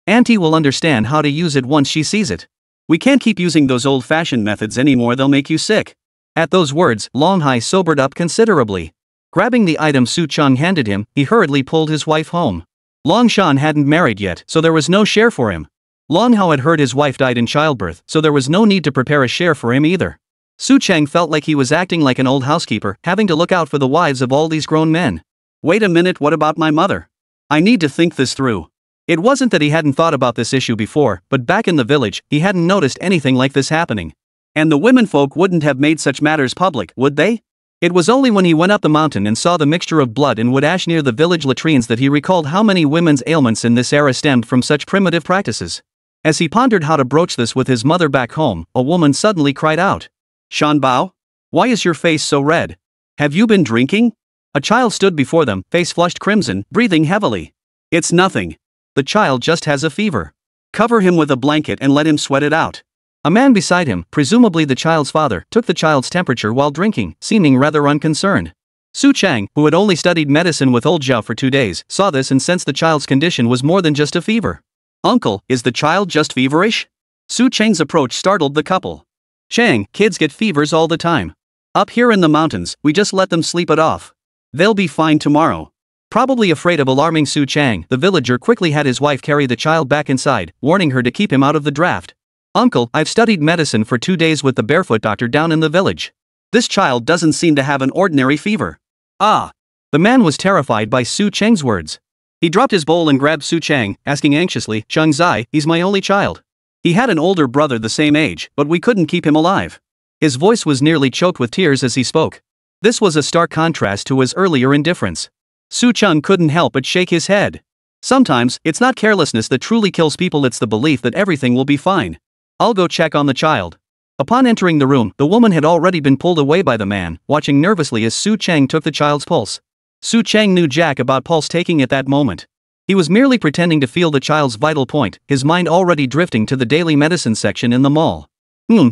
Auntie will understand how to use it once she sees it. We can't keep using those old-fashioned methods anymore, they'll make you sick. At those words, Long Hai sobered up considerably. Grabbing the item Su Cheng handed him, he hurriedly pulled his wife home. Long Shan hadn't married yet, so there was no share for him. Long Hao had heard his wife died in childbirth, so there was no need to prepare a share for him either. Su Cheng felt like he was acting like an old housekeeper, having to look out for the wives of all these grown men. Wait a minute, what about my mother? I need to think this through. It wasn't that he hadn't thought about this issue before, but back in the village, he hadn't noticed anything like this happening. And the womenfolk wouldn't have made such matters public, would they? It was only when he went up the mountain and saw the mixture of blood and wood ash near the village latrines that he recalled how many women's ailments in this era stemmed from such primitive practices. As he pondered how to broach this with his mother back home, a woman suddenly cried out. Shan Bao? Why is your face so red? Have you been drinking? A child stood before them, face flushed crimson, breathing heavily. It's nothing. The child just has a fever. Cover him with a blanket and let him sweat it out. A man beside him, presumably the child's father, took the child's temperature while drinking, seeming rather unconcerned. Su Cheng, who had only studied medicine with old Zhao for 2 days, saw this and sensed the child's condition was more than just a fever. Uncle, is the child just feverish? Su Cheng's approach startled the couple. Cheng, kids get fevers all the time. Up here in the mountains, we just let them sleep it off. They'll be fine tomorrow. Probably afraid of alarming Su Cheng, the villager quickly had his wife carry the child back inside, warning her to keep him out of the draft. Uncle, I've studied medicine for 2 days with the barefoot doctor down in the village. This child doesn't seem to have an ordinary fever. Ah! The man was terrified by Su Cheng's words. He dropped his bowl and grabbed Su Cheng, asking anxiously, Cheng Zai, he's my only child. He had an older brother the same age, but we couldn't keep him alive. His voice was nearly choked with tears as he spoke. This was a stark contrast to his earlier indifference. Su Cheng couldn't help but shake his head. Sometimes, it's not carelessness that truly kills people, it's the belief that everything will be fine. I'll go check on the child. Upon entering the room, the woman had already been pulled away by the man, watching nervously as Su Cheng took the child's pulse. Su Cheng knew jack about pulse taking at that moment. He was merely pretending to feel the child's vital point, his mind already drifting to the daily medicine section in the mall.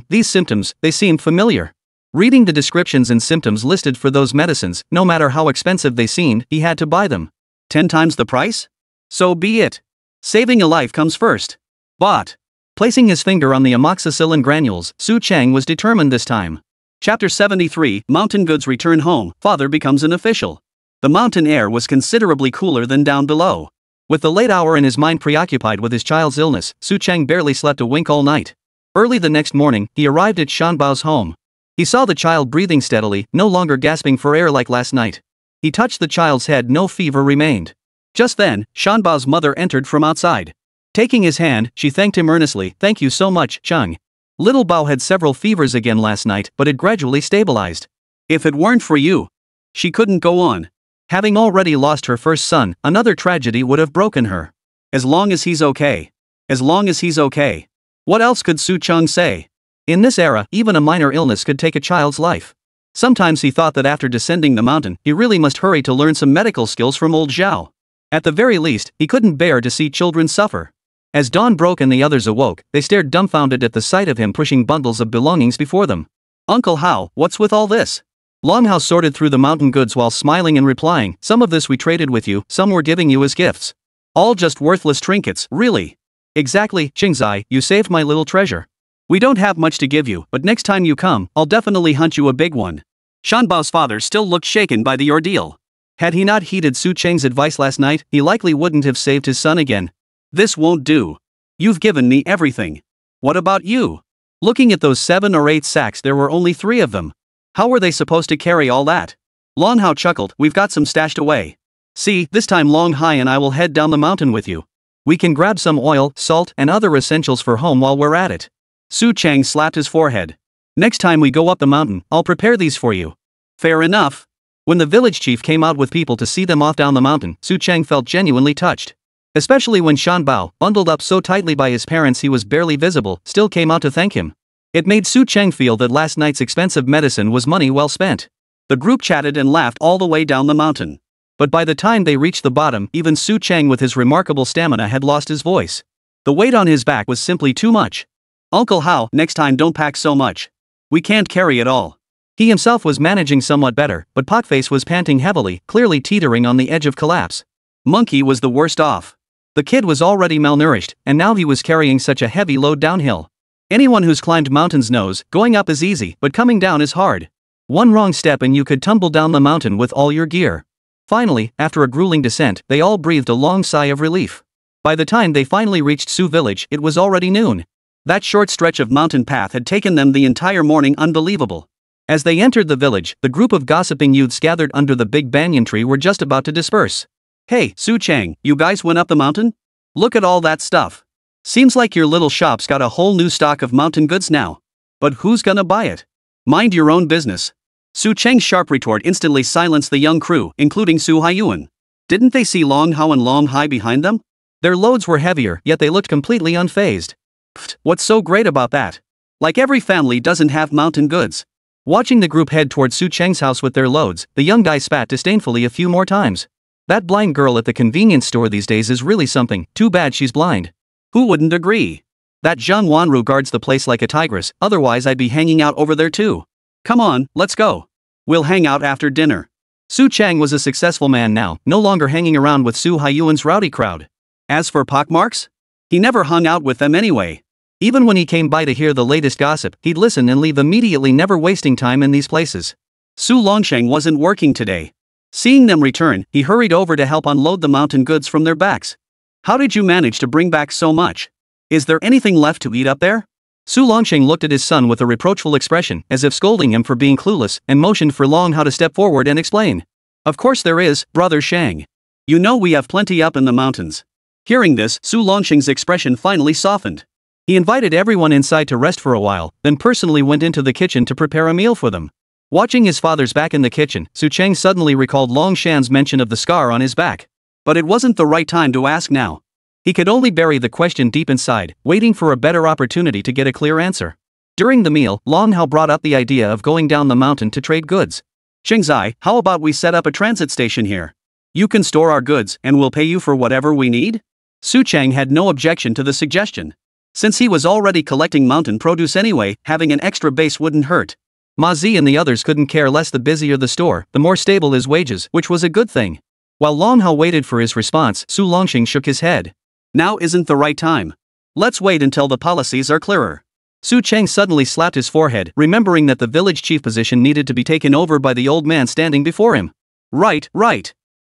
These symptoms, they seemed familiar. Reading the descriptions and symptoms listed for those medicines, no matter how expensive they seemed, he had to buy them. 10 times the price? So be it. Saving a life comes first. But, placing his finger on the amoxicillin granules, Su Cheng was determined this time. Chapter 73, Mountain Goods return home, father becomes an official. The mountain air was considerably cooler than down below. With the late hour and his mind preoccupied with his child's illness, Su Cheng barely slept a wink all night. Early the next morning, he arrived at Shan Bao's home. He saw the child breathing steadily, no longer gasping for air like last night. He touched the child's head, no fever remained. Just then, Shan Bao's mother entered from outside. Taking his hand, she thanked him earnestly. Thank you so much, Cheng. Little Bao had several fevers again last night, but it gradually stabilized. If it weren't for you, she couldn't go on. Having already lost her first son, another tragedy would have broken her. As long as he's okay. As long as he's okay. What else could Su Cheng say? In this era, even a minor illness could take a child's life. Sometimes he thought that after descending the mountain, he really must hurry to learn some medical skills from old Zhao. At the very least, he couldn't bear to see children suffer. As dawn broke and the others awoke, they stared dumbfounded at the sight of him pushing bundles of belongings before them. Uncle Hao, what's with all this? Long Hao sorted through the mountain goods while smiling and replying, some of this we traded with you, some we're giving you as gifts. All just worthless trinkets, really. Exactly, Qingzai, you saved my little treasure. We don't have much to give you, but next time you come, I'll definitely hunt you a big one. Shanbao's father still looked shaken by the ordeal. Had he not heeded Su Cheng's advice last night, he likely wouldn't have saved his son again. This won't do. You've given me everything. What about you? Looking at those 7 or 8 sacks, there were only 3 of them. How were they supposed to carry all that? Long Hao chuckled, we've got some stashed away. See, this time Long Hai and I will head down the mountain with you. We can grab some oil, salt, and other essentials for home while we're at it. Su Cheng slapped his forehead. Next time we go up the mountain, I'll prepare these for you. Fair enough. When the village chief came out with people to see them off down the mountain, Su Cheng felt genuinely touched. Especially when Shan Bao, bundled up so tightly by his parents he was barely visible, still came out to thank him. It made Su Cheng feel that last night's expensive medicine was money well spent. The group chatted and laughed all the way down the mountain. But by the time they reached the bottom, even Su Cheng with his remarkable stamina had lost his voice. The weight on his back was simply too much. Uncle Hao, next time don't pack so much. We can't carry it all. He himself was managing somewhat better, but Potface was panting heavily, clearly teetering on the edge of collapse. Monkey was the worst off. The kid was already malnourished, and now he was carrying such a heavy load downhill. Anyone who's climbed mountains knows, going up is easy, but coming down is hard. One wrong step and you could tumble down the mountain with all your gear. Finally, after a grueling descent, they all breathed a long sigh of relief. By the time they finally reached Su Village, it was already noon. That short stretch of mountain path had taken them the entire morning. Unbelievable. As they entered the village, the group of gossiping youths gathered under the big banyan tree were just about to disperse. Hey, Su Cheng, you guys went up the mountain? Look at all that stuff. Seems like your little shop's got a whole new stock of mountain goods now. But who's gonna buy it? Mind your own business. Su Cheng's sharp retort instantly silenced the young crew, including Su Haiyuan. Didn't they see Long Hao and Long Hai behind them? Their loads were heavier, yet they looked completely unfazed. Pfft, what's so great about that? Like every family doesn't have mountain goods. Watching the group head toward Su Cheng's house with their loads, the young guy spat disdainfully a few more times. That blind girl at the convenience store these days is really something, too bad she's blind. Who wouldn't agree? That Zhang Wanru guards the place like a tigress, otherwise I'd be hanging out over there too. Come on, let's go. We'll hang out after dinner. Su Cheng was a successful man now, no longer hanging around with Su Haiyuan's rowdy crowd. As for pockmarks? He never hung out with them anyway. Even when he came by to hear the latest gossip, he'd listen and leave immediately, never wasting time in these places. Su Longsheng wasn't working today. Seeing them return, he hurried over to help unload the mountain goods from their backs. How did you manage to bring back so much? Is there anything left to eat up there? Su Longsheng looked at his son with a reproachful expression, as if scolding him for being clueless, and motioned for Long Hao to step forward and explain. Of course there is, brother Shang. You know we have plenty up in the mountains. Hearing this, Su Longsheng's expression finally softened. He invited everyone inside to rest for a while, then personally went into the kitchen to prepare a meal for them. Watching his father's back in the kitchen, Su Cheng suddenly recalled Long Shan's mention of the scar on his back. But it wasn't the right time to ask now. He could only bury the question deep inside, waiting for a better opportunity to get a clear answer. During the meal, Long Hao brought up the idea of going down the mountain to trade goods. Qingzai, how about we set up a transit station here? You can store our goods, and we'll pay you for whatever we need? Su Cheng had no objection to the suggestion. Since he was already collecting mountain produce anyway, having an extra base wouldn't hurt. Ma Zi and the others couldn't care less. The busier the store, the more stable his wages, which was a good thing. While Long Hao waited for his response, Su Longsheng shook his head. Now isn't the right time. Let's wait until the policies are clearer. Su Cheng suddenly slapped his forehead, remembering that the village chief position needed to be taken over by the old man standing before him. Right.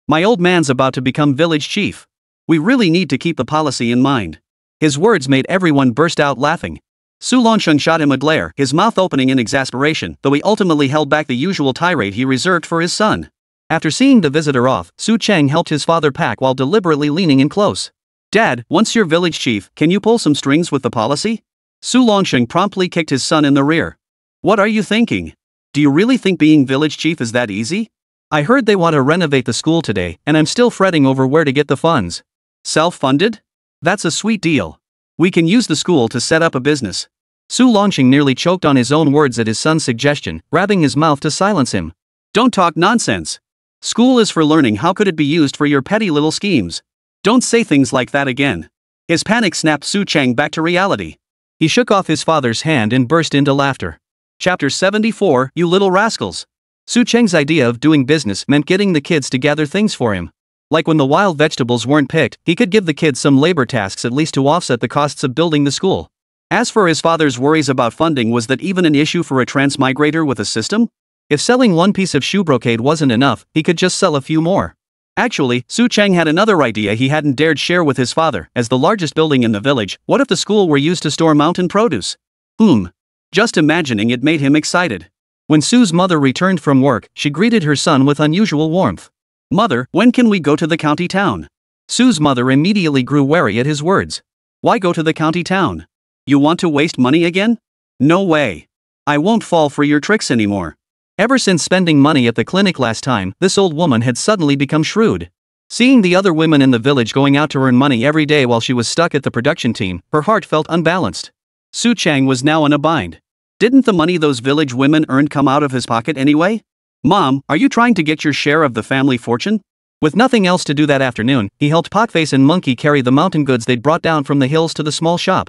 My old man's about to become village chief. We really need to keep the policy in mind. His words made everyone burst out laughing. Su Longsheng shot him a glare, his mouth opening in exasperation, though he ultimately held back the usual tirade he reserved for his son. After seeing the visitor off, Su Cheng helped his father pack while deliberately leaning in close. Dad, once you're village chief, can you pull some strings with the policy? Su Longsheng promptly kicked his son in the rear. What are you thinking? Do you really think being village chief is that easy? I heard they want to renovate the school today, and I'm still fretting over where to get the funds. Self-funded? That's a sweet deal. We can use the school to set up a business. Su Longsheng nearly choked on his own words at his son's suggestion, grabbing his mouth to silence him. Don't talk nonsense. School is for learning. How could it be used for your petty little schemes? Don't say things like that again. His panic snapped Su Chang back to reality. He shook off his father's hand and burst into laughter. Chapter 74, You Little Rascals. Su Chang's idea of doing business meant getting the kids to gather things for him. Like when the wild vegetables weren't picked, he could give the kids some labor tasks at least to offset the costs of building the school. As for his father's worries about funding, was that even an issue for a transmigrator with a system? If selling one piece of shoe brocade wasn't enough, he could just sell a few more. Actually, Su Chang had another idea he hadn't dared share with his father. As the largest building in the village, what if the school were used to store mountain produce? Just imagining it made him excited. When Su's mother returned from work, she greeted her son with unusual warmth. "Mother, when can we go to the county town?" Su's mother immediately grew wary at his words. "Why go to the county town? You want to waste money again?" "No way. I won't fall for your tricks anymore." Ever since spending money at the clinic last time, this old woman had suddenly become shrewd. Seeing the other women in the village going out to earn money every day while she was stuck at the production team, her heart felt unbalanced. Su Chang was now in a bind. Didn't the money those village women earned come out of his pocket anyway? "Mom, are you trying to get your share of the family fortune?" With nothing else to do that afternoon, he helped Potface and Monkey carry the mountain goods they'd brought down from the hills to the small shop.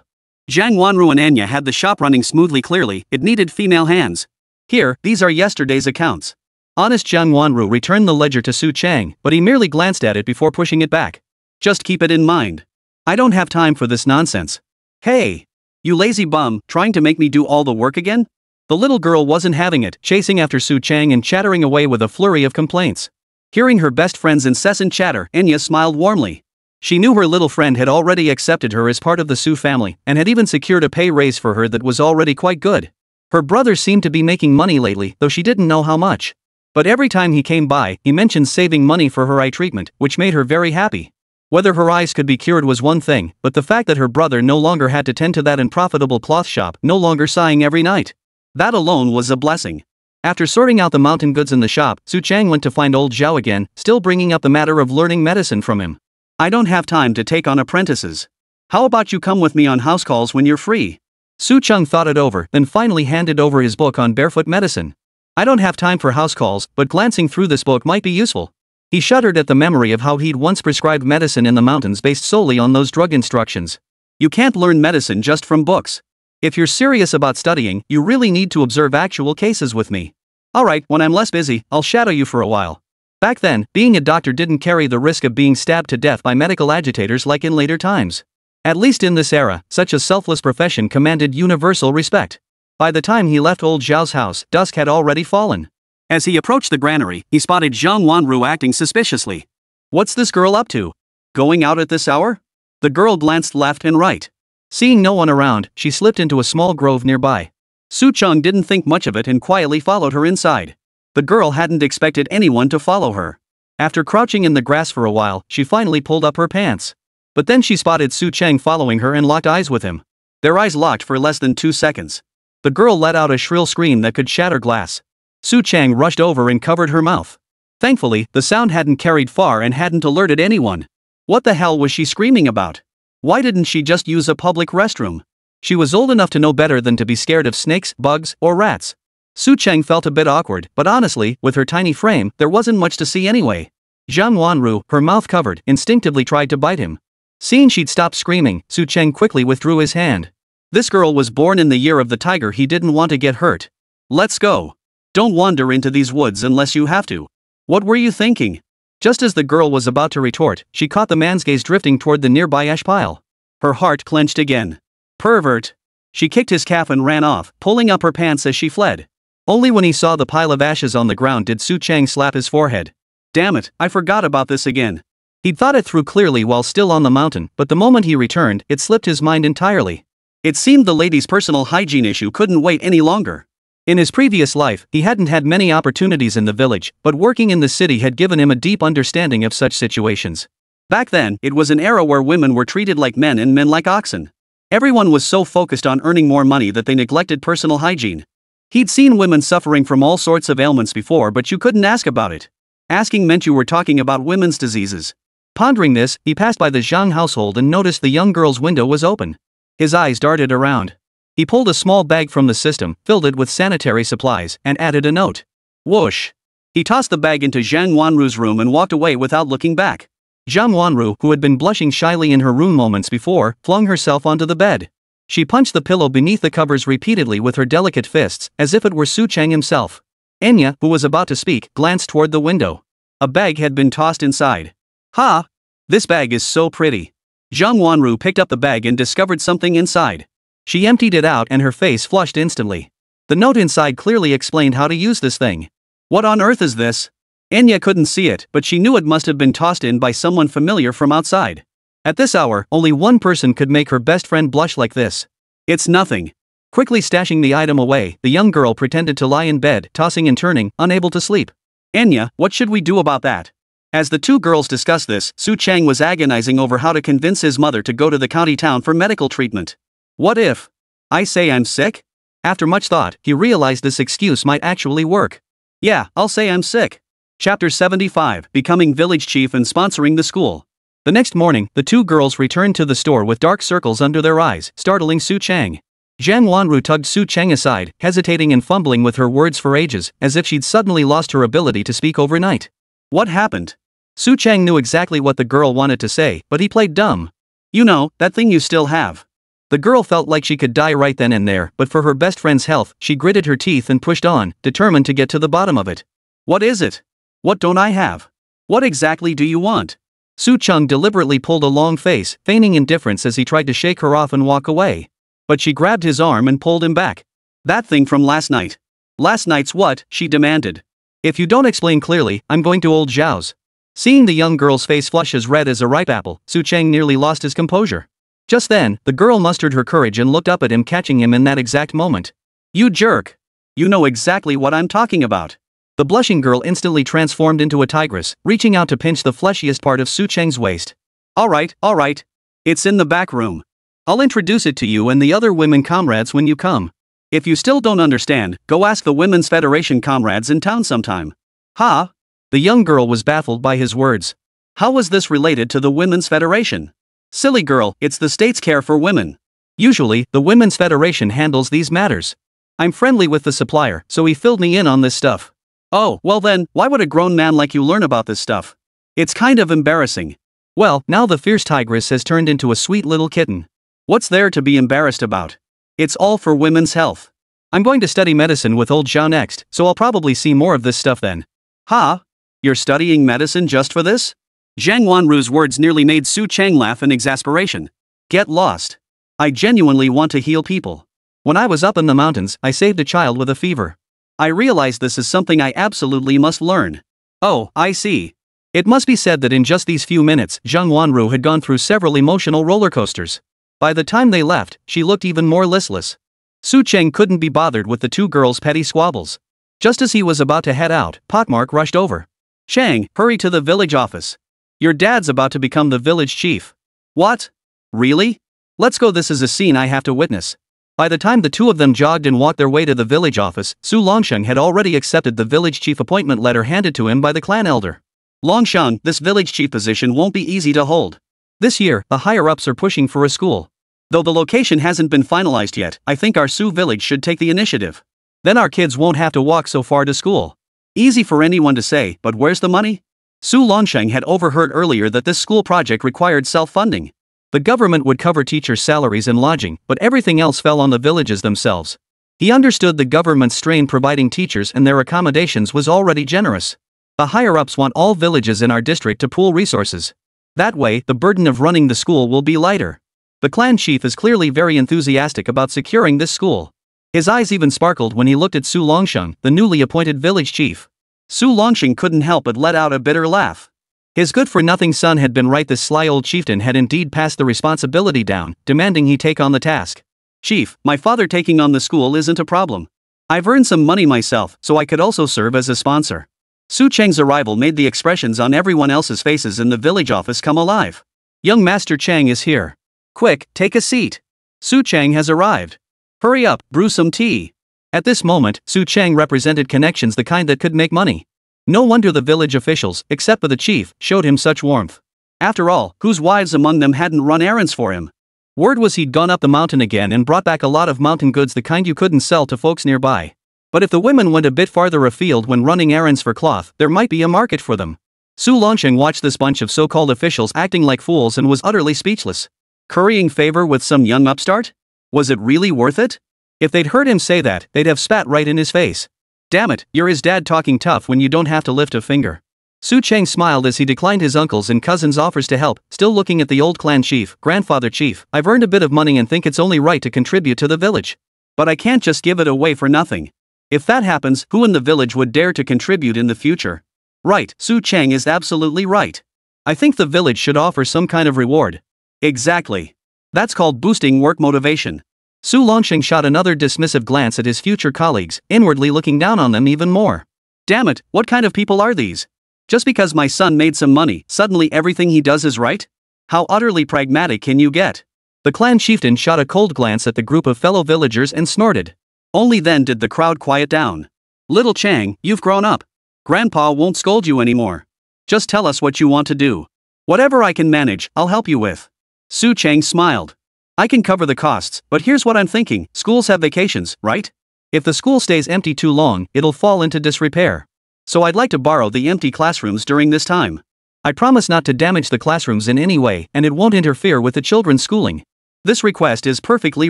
Zhang Wanru and Anya had the shop running smoothly. Clearly, it needed female hands. "Here, these are yesterday's accounts." Honest Zhang Wanru returned the ledger to Su Chang, but he merely glanced at it before pushing it back. "Just keep it in mind. I don't have time for this nonsense." "Hey! You lazy bum, trying to make me do all the work again?" The little girl wasn't having it, chasing after Su Chang and chattering away with a flurry of complaints. Hearing her best friend's incessant chatter, Anya smiled warmly. She knew her little friend had already accepted her as part of the Su family, and had even secured a pay raise for her that was already quite good. Her brother seemed to be making money lately, though she didn't know how much. But every time he came by, he mentioned saving money for her eye treatment, which made her very happy. Whether her eyes could be cured was one thing, but the fact that her brother no longer had to tend to that unprofitable cloth shop, no longer sighing every night, that alone was a blessing. After sorting out the mountain goods in the shop, Su Chang went to find old Zhao again, still bringing up the matter of learning medicine from him. "I don't have time to take on apprentices. How about you come with me on house calls when you're free?" Su Chang thought it over, then finally handed over his book on barefoot medicine. "I don't have time for house calls, but glancing through this book might be useful." He shuddered at the memory of how he'd once prescribed medicine in the mountains based solely on those drug instructions. You can't learn medicine just from books. If you're serious about studying, you really need to observe actual cases with me. Alright, when I'm less busy, I'll shadow you for a while. Back then, being a doctor didn't carry the risk of being stabbed to death by medical agitators like in later times. At least in this era, such a selfless profession commanded universal respect. By the time he left old Zhao's house, dusk had already fallen. As he approached the granary, he spotted Zhang Wanru acting suspiciously. "What's this girl up to? Going out at this hour?" The girl glanced left and right. Seeing no one around, she slipped into a small grove nearby. Su Chang didn't think much of it and quietly followed her inside. The girl hadn't expected anyone to follow her. After crouching in the grass for a while, she finally pulled up her pants. But then she spotted Su Chang following her and locked eyes with him. Their eyes locked for less than 2 seconds. The girl let out a shrill scream that could shatter glass. Su Chang rushed over and covered her mouth. Thankfully, the sound hadn't carried far and hadn't alerted anyone. What the hell was she screaming about? Why didn't she just use a public restroom? She was old enough to know better than to be scared of snakes, bugs, or rats. Su Chang felt a bit awkward, but honestly, with her tiny frame, there wasn't much to see anyway. Zhang Wanru, her mouth covered, instinctively tried to bite him. Seeing she'd stopped screaming, Su Chang quickly withdrew his hand. This girl was born in the year of the tiger. He didn't want to get hurt. "Let's go. Don't wander into these woods unless you have to." "What were you thinking?" Just as the girl was about to retort, she caught the man's gaze drifting toward the nearby ash pile. Her heart clenched again. "Pervert." She kicked his calf and ran off, pulling up her pants as she fled. Only when he saw the pile of ashes on the ground did Su Chang slap his forehead. Damn it, I forgot about this again. He'd thought it through clearly while still on the mountain, but the moment he returned, it slipped his mind entirely. It seemed the lady's personal hygiene issue couldn't wait any longer. In his previous life, he hadn't had many opportunities in the village, but working in the city had given him a deep understanding of such situations. Back then, it was an era where women were treated like men and men like oxen. Everyone was so focused on earning more money that they neglected personal hygiene. He'd seen women suffering from all sorts of ailments before, but you couldn't ask about it. Asking meant you were talking about women's diseases. Pondering this, he passed by the Zhang household and noticed the young girl's window was open. His eyes darted around. He pulled a small bag from the system, filled it with sanitary supplies, and added a note. Whoosh! He tossed the bag into Zhang Wanru's room and walked away without looking back. Zhang Wanru, who had been blushing shyly in her room moments before, flung herself onto the bed. She punched the pillow beneath the covers repeatedly with her delicate fists, as if it were Su Chang himself. Enya, who was about to speak, glanced toward the window. A bag had been tossed inside. Ha! This bag is so pretty. Zhang Wanru picked up the bag and discovered something inside. She emptied it out and her face flushed instantly. The note inside clearly explained how to use this thing. What on earth is this? Enya couldn't see it, but she knew it must have been tossed in by someone familiar from outside. At this hour, only one person could make her best friend blush like this. It's nothing. Quickly stashing the item away, the young girl pretended to lie in bed, tossing and turning, unable to sleep. Enya, what should we do about that? As the two girls discussed this, Su Chang was agonizing over how to convince his mother to go to the county town for medical treatment. What if I say I'm sick? After much thought, he realized this excuse might actually work. Yeah, I'll say I'm sick. Chapter 75, Becoming Village Chief and Sponsoring the School. The next morning, the two girls returned to the store with dark circles under their eyes, startling Su Chang. Zhang Wanru tugged Su Chang aside, hesitating and fumbling with her words for ages, as if she'd suddenly lost her ability to speak overnight. What happened? Su Chang knew exactly what the girl wanted to say, but he played dumb. You know, that thing you still have. The girl felt like she could die right then and there, but for her best friend's health, she gritted her teeth and pushed on, determined to get to the bottom of it. What is it? What don't I have? What exactly do you want? Su Chang deliberately pulled a long face, feigning indifference as he tried to shake her off and walk away. But she grabbed his arm and pulled him back. That thing from last night. Last night's what? She demanded. If you don't explain clearly, I'm going to old Zhao's. Seeing the young girl's face flush as red as a ripe apple, Su Chang nearly lost his composure. Just then, the girl mustered her courage and looked up at him, catching him in that exact moment. You jerk! You know exactly what I'm talking about. The blushing girl instantly transformed into a tigress, reaching out to pinch the fleshiest part of Su Chang's waist. Alright. It's in the back room. I'll introduce it to you and the other women comrades when you come. If you still don't understand, go ask the Women's Federation comrades in town sometime. Ha! The young girl was baffled by his words. How was this related to the Women's Federation? Silly girl, it's the state's care for women. Usually, the Women's Federation handles these matters. I'm friendly with the supplier, so he filled me in on this stuff. Oh, well then, why would a grown man like you learn about this stuff? It's kind of embarrassing. Well, now the fierce tigress has turned into a sweet little kitten. What's there to be embarrassed about? It's all for women's health. I'm going to study medicine with old Zhao next, so I'll probably see more of this stuff then. Ha! You're studying medicine just for this? Zhang Wanru's words nearly made Su Chang laugh in exasperation. Get lost. I genuinely want to heal people. When I was up in the mountains, I saved a child with a fever. I realized this is something I absolutely must learn. Oh, I see. It must be said that in just these few minutes, Zhang Wanru had gone through several emotional roller coasters. By the time they left, she looked even more listless. Su Chang couldn't be bothered with the two girls' petty squabbles. Just as he was about to head out, Potmark rushed over. Chang, hurry to the village office. Your dad's about to become the village chief. What? Really? Let's go, this is a scene I have to witness. By the time the two of them jogged and walked their way to the village office, Su Longsheng had already accepted the village chief appointment letter handed to him by the clan elder. Longsheng, this village chief position won't be easy to hold. This year, the higher-ups are pushing for a school. Though the location hasn't been finalized yet, I think our Su village should take the initiative. Then our kids won't have to walk so far to school. Easy for anyone to say, but where's the money? Su Longsheng had overheard earlier that this school project required self-funding. The government would cover teachers' salaries and lodging, but everything else fell on the villages themselves. He understood the government's strain providing teachers and their accommodations was already generous. The higher-ups want all villages in our district to pool resources. That way, the burden of running the school will be lighter. The clan chief is clearly very enthusiastic about securing this school. His eyes even sparkled when he looked at Su Longsheng, the newly appointed village chief. Su Longsheng couldn't help but let out a bitter laugh. His good-for-nothing son had been right. This sly old chieftain had indeed passed the responsibility down, demanding he take on the task. Chief, my father taking on the school isn't a problem. I've earned some money myself, so I could also serve as a sponsor. Su Chang's arrival made the expressions on everyone else's faces in the village office come alive. Young Master Chang is here. Quick, take a seat. Su Chang has arrived. Hurry up, brew some tea. At this moment, Su Chang represented connections, the kind that could make money. No wonder the village officials, except for the chief, showed him such warmth. After all, whose wives among them hadn't run errands for him? Word was he'd gone up the mountain again and brought back a lot of mountain goods, the kind you couldn't sell to folks nearby. But if the women went a bit farther afield when running errands for cloth, there might be a market for them. Su Longsheng watched this bunch of so-called officials acting like fools and was utterly speechless. Currying favor with some young upstart? Was it really worth it? If they'd heard him say that, they'd have spat right in his face. Damn it, you're his dad talking tough when you don't have to lift a finger. Su Cheng smiled as he declined his uncle's and cousin's offers to help, still looking at the old clan chief. Grandfather chief, I've earned a bit of money and think it's only right to contribute to the village. But I can't just give it away for nothing. If that happens, who in the village would dare to contribute in the future? Right, Su Cheng is absolutely right. I think the village should offer some kind of reward. Exactly. That's called boosting work motivation. Su Longsheng shot another dismissive glance at his future colleagues, inwardly looking down on them even more. Damn it, what kind of people are these? Just because my son made some money, suddenly everything he does is right? How utterly pragmatic can you get? The clan chieftain shot a cold glance at the group of fellow villagers and snorted. Only then did the crowd quiet down. Little Chang, you've grown up. Grandpa won't scold you anymore. Just tell us what you want to do. Whatever I can manage, I'll help you with. Su Cheng smiled. I can cover the costs, but here's what I'm thinking, schools have vacations, right? If the school stays empty too long, it'll fall into disrepair. So I'd like to borrow the empty classrooms during this time. I promise not to damage the classrooms in any way, and it won't interfere with the children's schooling. This request is perfectly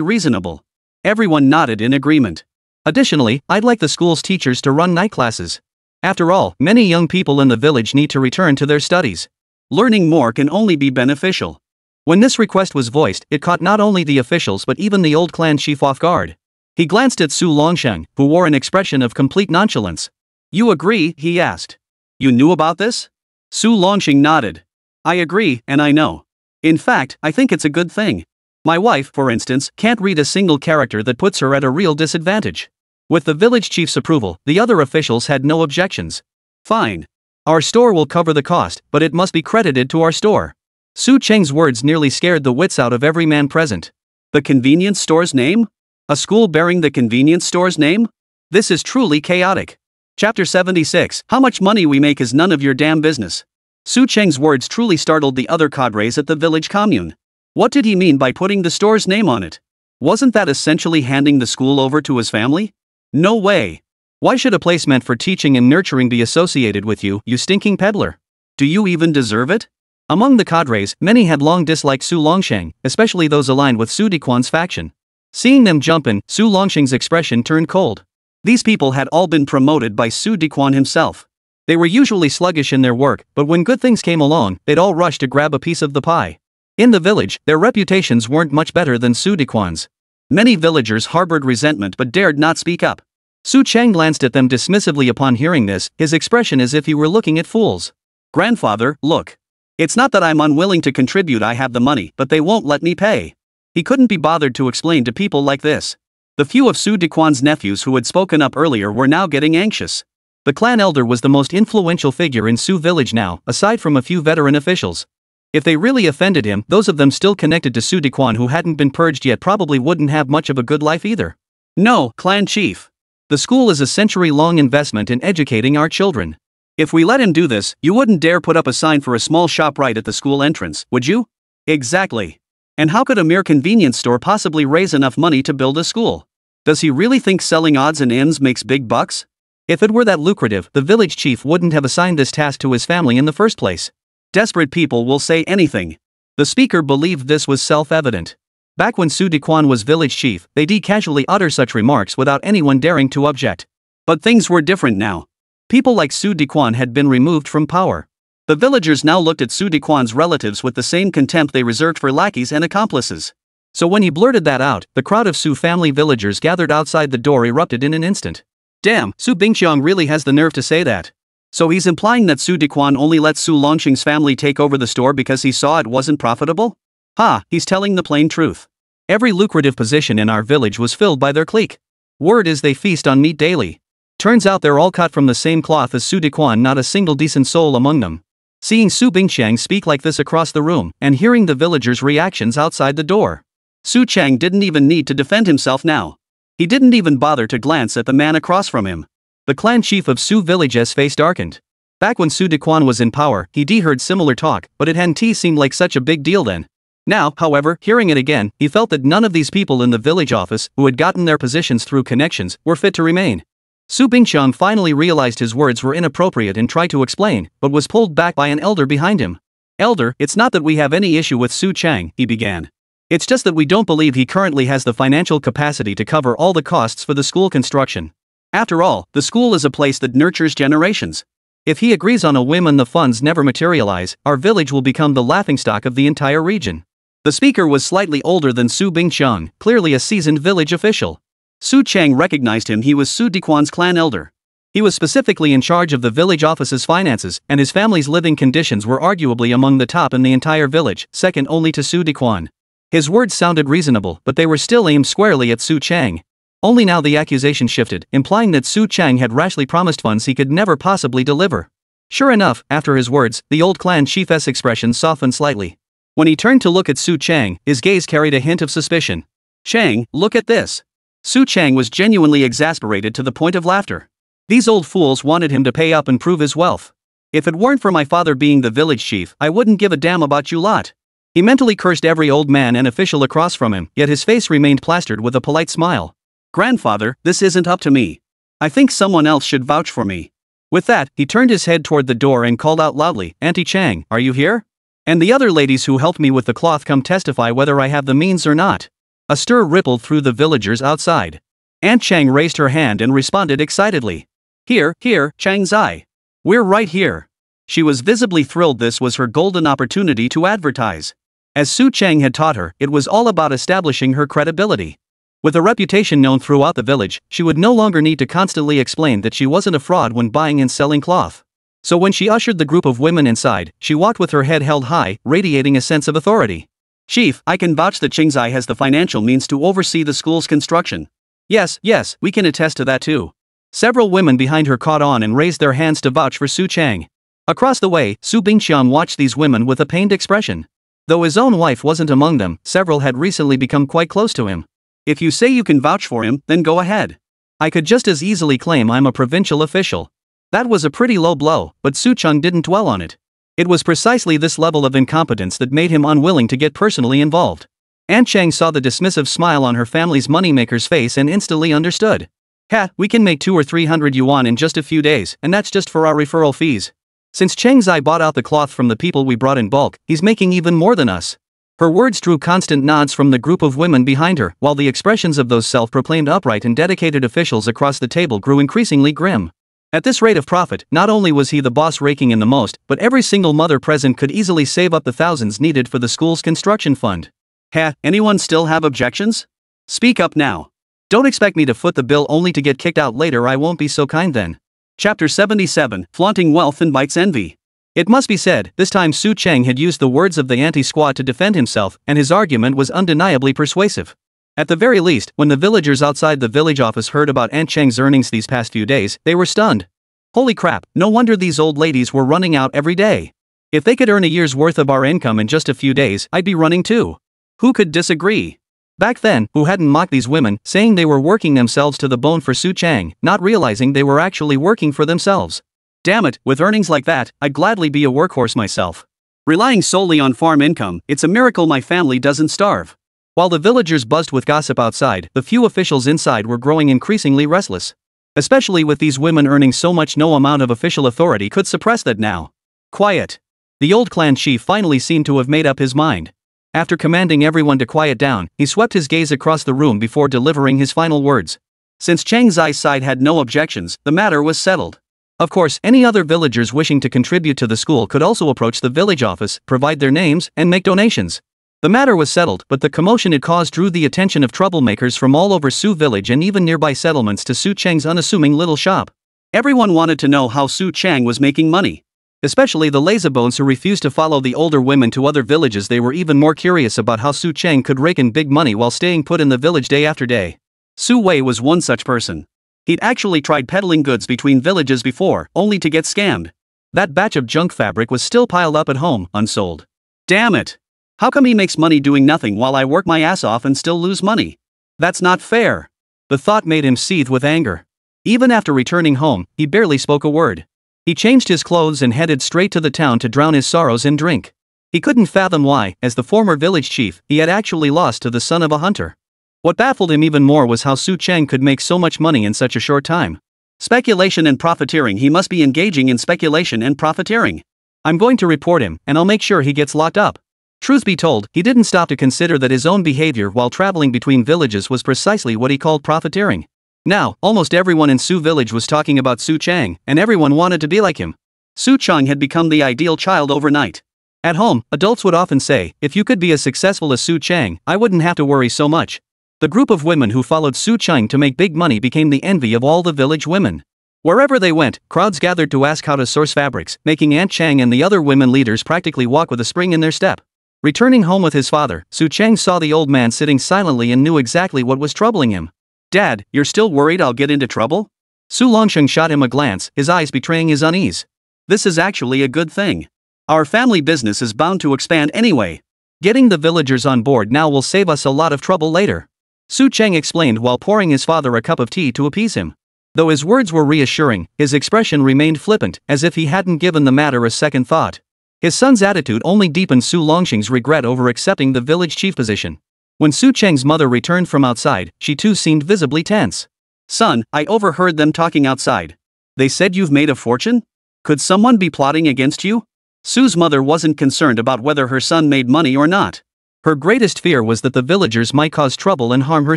reasonable. Everyone nodded in agreement. Additionally, I'd like the school's teachers to run night classes. After all, many young people in the village need to return to their studies. Learning more can only be beneficial. When this request was voiced, it caught not only the officials but even the old clan chief off guard. He glanced at Su Longsheng, who wore an expression of complete nonchalance. You agree? He asked. You knew about this? Su Longsheng nodded. I agree, and I know. In fact, I think it's a good thing. My wife, for instance, can't read a single character that puts her at a real disadvantage. With the village chief's approval, the other officials had no objections. Fine. Our store will cover the cost, but it must be credited to our store. Su Cheng's words nearly scared the wits out of every man present. The convenience store's name? A school bearing the convenience store's name? This is truly chaotic. Chapter 76, How much money we make is none of your damn business. Su Cheng's words truly startled the other cadres at the village commune. What did he mean by putting the store's name on it? Wasn't that essentially handing the school over to his family? No way. Why should a place meant for teaching and nurturing be associated with you, you stinking peddler? Do you even deserve it? Among the cadres, many had long disliked Su Longsheng, especially those aligned with Su Dequan's faction. Seeing them jump in, Su Longsheng's expression turned cold. These people had all been promoted by Su Dequan himself. They were usually sluggish in their work, but when good things came along, they'd all rush to grab a piece of the pie. In the village, their reputations weren't much better than Su Dequan's. Many villagers harbored resentment but dared not speak up. Su Cheng glanced at them dismissively upon hearing this, his expression as if he were looking at fools. Grandfather, look. It's not that I'm unwilling to contribute, I have the money, but they won't let me pay. He couldn't be bothered to explain to people like this. The few of Su Dequan's nephews who had spoken up earlier were now getting anxious. The clan elder was the most influential figure in Su village now, aside from a few veteran officials. If they really offended him, those of them still connected to Su Dequan who hadn't been purged yet probably wouldn't have much of a good life either. No, clan chief. The school is a century-long investment in educating our children. If we let him do this, you wouldn't dare put up a sign for a small shop right at the school entrance, would you? Exactly. And how could a mere convenience store possibly raise enough money to build a school? Does he really think selling odds and ends makes big bucks? If it were that lucrative, the village chief wouldn't have assigned this task to his family in the first place. Desperate people will say anything. The speaker believed this was self-evident. Back when Su Dequan was village chief, they'd casually utter such remarks without anyone daring to object. But things were different now. People like Su Dequan had been removed from power. The villagers now looked at Su Dequan's relatives with the same contempt they reserved for lackeys and accomplices. So when he blurted that out, the crowd of Su family villagers gathered outside the door erupted in an instant. Damn, Su Bingqiang really has the nerve to say that. So he's implying that Su Dequan only let Su Longsheng's family take over the store because he saw it wasn't profitable? Ha, he's telling the plain truth. Every lucrative position in our village was filled by their clique. Word is they feast on meat daily. Turns out they're all cut from the same cloth as Su Dequan, not a single decent soul among them. Seeing Su Bingqiang speak like this across the room, and hearing the villagers' reactions outside the door, Su Cheng didn't even need to defend himself now. He didn't even bother to glance at the man across from him. The clan chief of Su village's face darkened. Back when Su Dequan was in power, he'd heard similar talk, but it hadn't seemed like such a big deal then. Now, however, hearing it again, he felt that none of these people in the village office, who had gotten their positions through connections, were fit to remain. Su Bingqiang finally realized his words were inappropriate and tried to explain, but was pulled back by an elder behind him. "Elder, it's not that we have any issue with Su Chang," he began. "It's just that we don't believe he currently has the financial capacity to cover all the costs for the school construction. After all, the school is a place that nurtures generations. If he agrees on a whim and the funds never materialize, our village will become the laughingstock of the entire region." The speaker was slightly older than Su Bingqiang, clearly a seasoned village official. Su Chang recognized him. He was Su Dequan's clan elder. He was specifically in charge of the village office's finances, and his family's living conditions were arguably among the top in the entire village, second only to Su Dequan. His words sounded reasonable, but they were still aimed squarely at Su Chang. Only now the accusation shifted, implying that Su Chang had rashly promised funds he could never possibly deliver. Sure enough, after his words, the old clan chief's expression softened slightly. When he turned to look at Su Chang, his gaze carried a hint of suspicion. "Chang, look at this." Su Chang was genuinely exasperated to the point of laughter. These old fools wanted him to pay up and prove his wealth. "If it weren't for my father being the village chief, I wouldn't give a damn about you lot." He mentally cursed every old man and official across from him, yet his face remained plastered with a polite smile. "Grandfather, this isn't up to me. I think someone else should vouch for me." With that, he turned his head toward the door and called out loudly, "Auntie Chang, are you here? And the other ladies who helped me with the cloth, come testify whether I have the means or not." A stir rippled through the villagers outside. Aunt Chang raised her hand and responded excitedly. Here, Chang Zai. We're right here." She was visibly thrilled. This was her golden opportunity to advertise. As Su Chang had taught her, it was all about establishing her credibility. With a reputation known throughout the village, she would no longer need to constantly explain that she wasn't a fraud when buying and selling cloth. So when she ushered the group of women inside, she walked with her head held high, radiating a sense of authority. "Chief, I can vouch that Qingzai has the financial means to oversee the school's construction." Yes, we can attest to that too." Several women behind her caught on and raised their hands to vouch for Su Chang. Across the way, Su Bingqiang watched these women with a pained expression. Though his own wife wasn't among them, several had recently become quite close to him. "If you say you can vouch for him, then go ahead. I could just as easily claim I'm a provincial official." That was a pretty low blow, but Su Chang didn't dwell on it. It was precisely this level of incompetence that made him unwilling to get personally involved. Aunt Chang saw the dismissive smile on her family's moneymaker's face and instantly understood. "Ha, we can make 200 or 300 yuan in just a few days, and that's just for our referral fees. Since Chang Zai bought out the cloth from the people we brought in bulk, he's making even more than us." Her words drew constant nods from the group of women behind her, while the expressions of those self-proclaimed upright and dedicated officials across the table grew increasingly grim. At this rate of profit, not only was he the boss raking in the most, but every single mother present could easily save up the thousands needed for the school's construction fund. "Ha, anyone still have objections? Speak up now. Don't expect me to foot the bill only to get kicked out later. I won't be so kind then." Chapter 77, Flaunting Wealth Invites Envy. It must be said, this time Su Chang had used the words of the anti-squad to defend himself, and his argument was undeniably persuasive. At the very least, when the villagers outside the village office heard about Aunt Chang's earnings these past few days, they were stunned. Holy crap, no wonder these old ladies were running out every day. If they could earn a year's worth of our income in just a few days, I'd be running too. Who could disagree? Back then, who hadn't mocked these women, saying they were working themselves to the bone for Su Chang, not realizing they were actually working for themselves? Damn it, with earnings like that, I'd gladly be a workhorse myself. Relying solely on farm income, it's a miracle my family doesn't starve. While the villagers buzzed with gossip outside, the few officials inside were growing increasingly restless. Especially with these women earning so much, no amount of official authority could suppress that now. Quiet. The old clan chief finally seemed to have made up his mind. After commanding everyone to quiet down, he swept his gaze across the room before delivering his final words. Since Chang Zai's side had no objections, the matter was settled. Of course, any other villagers wishing to contribute to the school could also approach the village office, provide their names, and make donations. The matter was settled, but the commotion it caused drew the attention of troublemakers from all over Su village and even nearby settlements to Su Chang's unassuming little shop. Everyone wanted to know how Su Chang was making money. Especially the lazybones who refused to follow the older women to other villages. They were even more curious about how Su Chang could rake in big money while staying put in the village day after day. Su Wei was one such person. He'd actually tried peddling goods between villages before, only to get scammed. That batch of junk fabric was still piled up at home, unsold. Damn it! How come he makes money doing nothing while I work my ass off and still lose money? That's not fair. The thought made him seethe with anger. Even after returning home, he barely spoke a word. He changed his clothes and headed straight to the town to drown his sorrows in drink. He couldn't fathom why, as the former village chief, he had actually lost to the son of a hunter. What baffled him even more was how Su Chang could make so much money in such a short time. Speculation and profiteering. He must be engaging in speculation and profiteering. I'm going to report him, and I'll make sure he gets locked up. Truth be told, he didn't stop to consider that his own behavior while traveling between villages was precisely what he called profiteering. Now, almost everyone in Su village was talking about Su Chang, and everyone wanted to be like him. Su Chang had become the ideal child overnight. At home, adults would often say, if you could be as successful as Su Chang, I wouldn't have to worry so much. The group of women who followed Su Chang to make big money became the envy of all the village women. Wherever they went, crowds gathered to ask how to source fabrics, making Aunt Chang and the other women leaders practically walk with a spring in their step. Returning home with his father, Su Chang saw the old man sitting silently and knew exactly what was troubling him. Dad, you're still worried I'll get into trouble? Su Longsheng shot him a glance, his eyes betraying his unease. This is actually a good thing. Our family business is bound to expand anyway. Getting the villagers on board now will save us a lot of trouble later. Su Chang explained while pouring his father a cup of tea to appease him. Though his words were reassuring, his expression remained flippant, as if he hadn't given the matter a second thought. His son's attitude only deepened Su Longsheng's regret over accepting the village chief position. When Su Chang's mother returned from outside, she too seemed visibly tense. Son, I overheard them talking outside. They said you've made a fortune? Could someone be plotting against you? Su's mother wasn't concerned about whether her son made money or not. Her greatest fear was that the villagers might cause trouble and harm her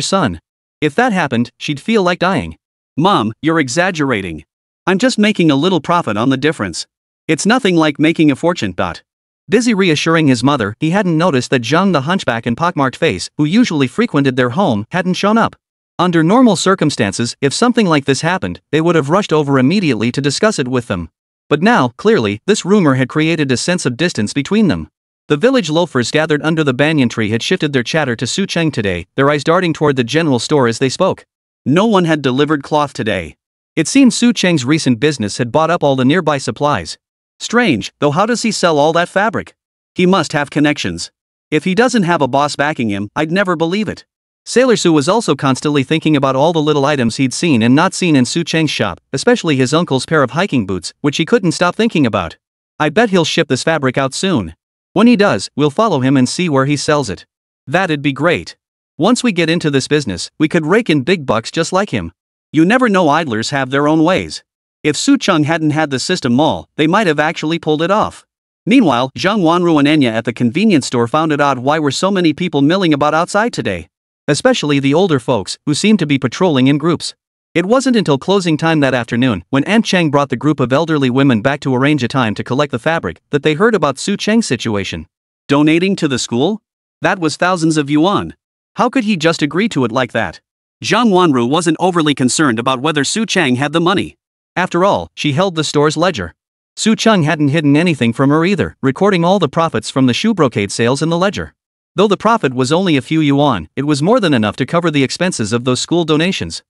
son. If that happened, she'd feel like dying. Mom, you're exaggerating. I'm just making a little profit on the difference. It's nothing like making a fortune. Busy reassuring his mother, he hadn't noticed that Zhang the hunchback and pockmarked face, who usually frequented their home, hadn't shown up. Under normal circumstances, if something like this happened, they would have rushed over immediately to discuss it with them. But now, clearly, this rumor had created a sense of distance between them. The village loafers gathered under the banyan tree had shifted their chatter to Su Chang today, their eyes darting toward the general store as they spoke. No one had delivered cloth today. It seemed Su Chang's recent business had bought up all the nearby supplies. Strange, though how does he sell all that fabric? He must have connections. If he doesn't have a boss backing him, I'd never believe it. Sailor Su was also constantly thinking about all the little items he'd seen and not seen in Su Chang's shop, especially his uncle's pair of hiking boots, which he couldn't stop thinking about. I bet he'll ship this fabric out soon. When he does, we'll follow him and see where he sells it. That'd be great. Once we get into this business, we could rake in big bucks just like him. You never know, idlers have their own ways. If Su Chang hadn't had the system mall, they might have actually pulled it off. Meanwhile, Zhang Wanru and Enya at the convenience store found it odd why were so many people milling about outside today. Especially the older folks, who seemed to be patrolling in groups. It wasn't until closing time that afternoon, when Aunt Chang brought the group of elderly women back to arrange a time to collect the fabric, that they heard about Su Chang's situation. Donating to the school? That was thousands of yuan. How could he just agree to it like that? Zhang Wanru wasn't overly concerned about whether Su Chang had the money. After all, she held the store's ledger. Su Chang hadn't hidden anything from her either, recording all the profits from the shoe brocade sales in the ledger. Though the profit was only a few yuan, it was more than enough to cover the expenses of those school donations.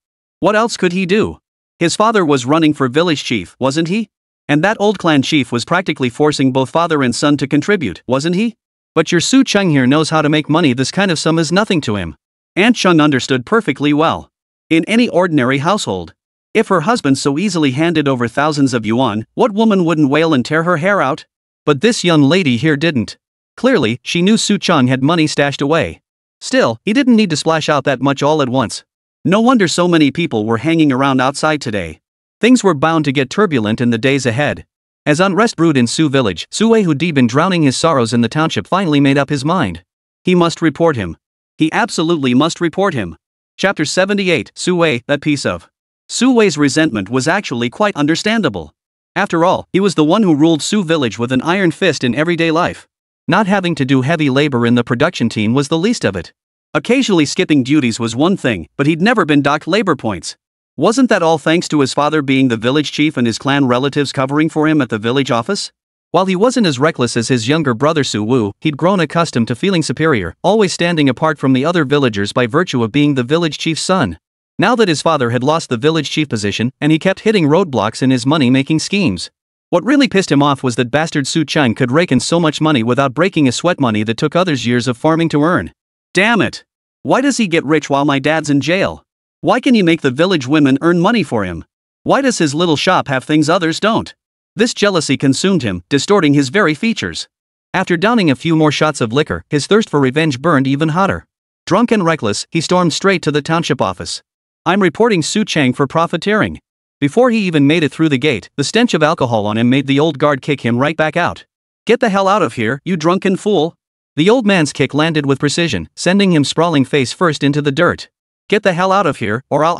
What else could he do? His father was running for village chief, wasn't he? And that old clan chief was practically forcing both father and son to contribute, wasn't he? But your Su Chang here knows how to make money. This kind of sum is nothing to him. Aunt Chung understood perfectly well. In any ordinary household, if her husband so easily handed over thousands of yuan, what woman wouldn't wail and tear her hair out? But this young lady here didn't. Clearly, she knew Su Chang had money stashed away. Still, he didn't need to splash out that much all at once. No wonder so many people were hanging around outside today. Things were bound to get turbulent in the days ahead. As unrest brewed in Su village, Su Wei, who'd been drowning his sorrows in the township, finally made up his mind. He must report him. He absolutely must report him. Chapter 78, Su Wei, that piece of. Su Wei's resentment was actually quite understandable. After all, he was the one who ruled Su village with an iron fist in everyday life. Not having to do heavy labor in the production team was the least of it. Occasionally skipping duties was one thing, but he'd never been docked labor points. Wasn't that all thanks to his father being the village chief and his clan relatives covering for him at the village office? While he wasn't as reckless as his younger brother Su Wu, he'd grown accustomed to feeling superior, always standing apart from the other villagers by virtue of being the village chief's son. Now that his father had lost the village chief position, and he kept hitting roadblocks in his money-making schemes. What really pissed him off was that bastard Su Chang could rake in so much money without breaking a sweat money that took others years of farming to earn. Damn it! Why does he get rich while my dad's in jail? Why can he make the village women earn money for him? Why does his little shop have things others don't? This jealousy consumed him, distorting his very features. After downing a few more shots of liquor, his thirst for revenge burned even hotter. Drunk and reckless, he stormed straight to the township office. I'm reporting Su Chang for profiteering. Before he even made it through the gate, the stench of alcohol on him made the old guard kick him right back out. "Get the hell out of here, you drunken fool!" The old man's kick landed with precision, sending him sprawling face first into the dirt. "Get the hell out of here, or I'll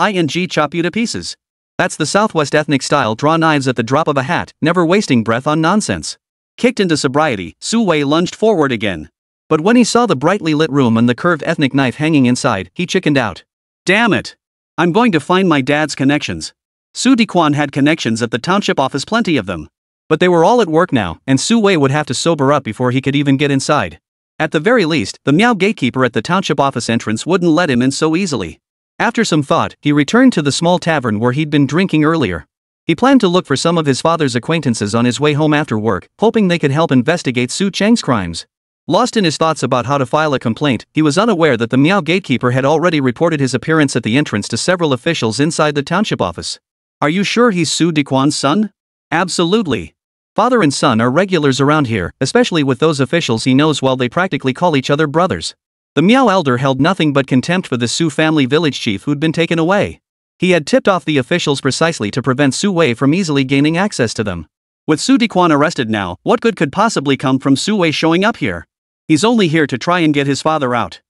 chop you to pieces." That's the Southwest ethnic style, draw knives at the drop of a hat, never wasting breath on nonsense. Kicked into sobriety, Su Wei lunged forward again. But when he saw the brightly lit room and the curved ethnic knife hanging inside, he chickened out. "Damn it! I'm going to find my dad's connections." Su Dequan had connections at the township office, plenty of them. But they were all at work now, and Su Wei would have to sober up before he could even get inside. At the very least, the Miao gatekeeper at the township office entrance wouldn't let him in so easily. After some thought, he returned to the small tavern where he'd been drinking earlier. He planned to look for some of his father's acquaintances on his way home after work, hoping they could help investigate Su Cheng's crimes. Lost in his thoughts about how to file a complaint, he was unaware that the Miao gatekeeper had already reported his appearance at the entrance to several officials inside the township office. "Are you sure he's Su Dequan's son?" "Absolutely. Father and son are regulars around here, especially with those officials he knows well. They practically call each other brothers." The Miao elder held nothing but contempt for the Su family village chief who'd been taken away. He had tipped off the officials precisely to prevent Su Wei from easily gaining access to them. With Su Dequan arrested now, what good could possibly come from Su Wei showing up here? He's only here to try and get his father out.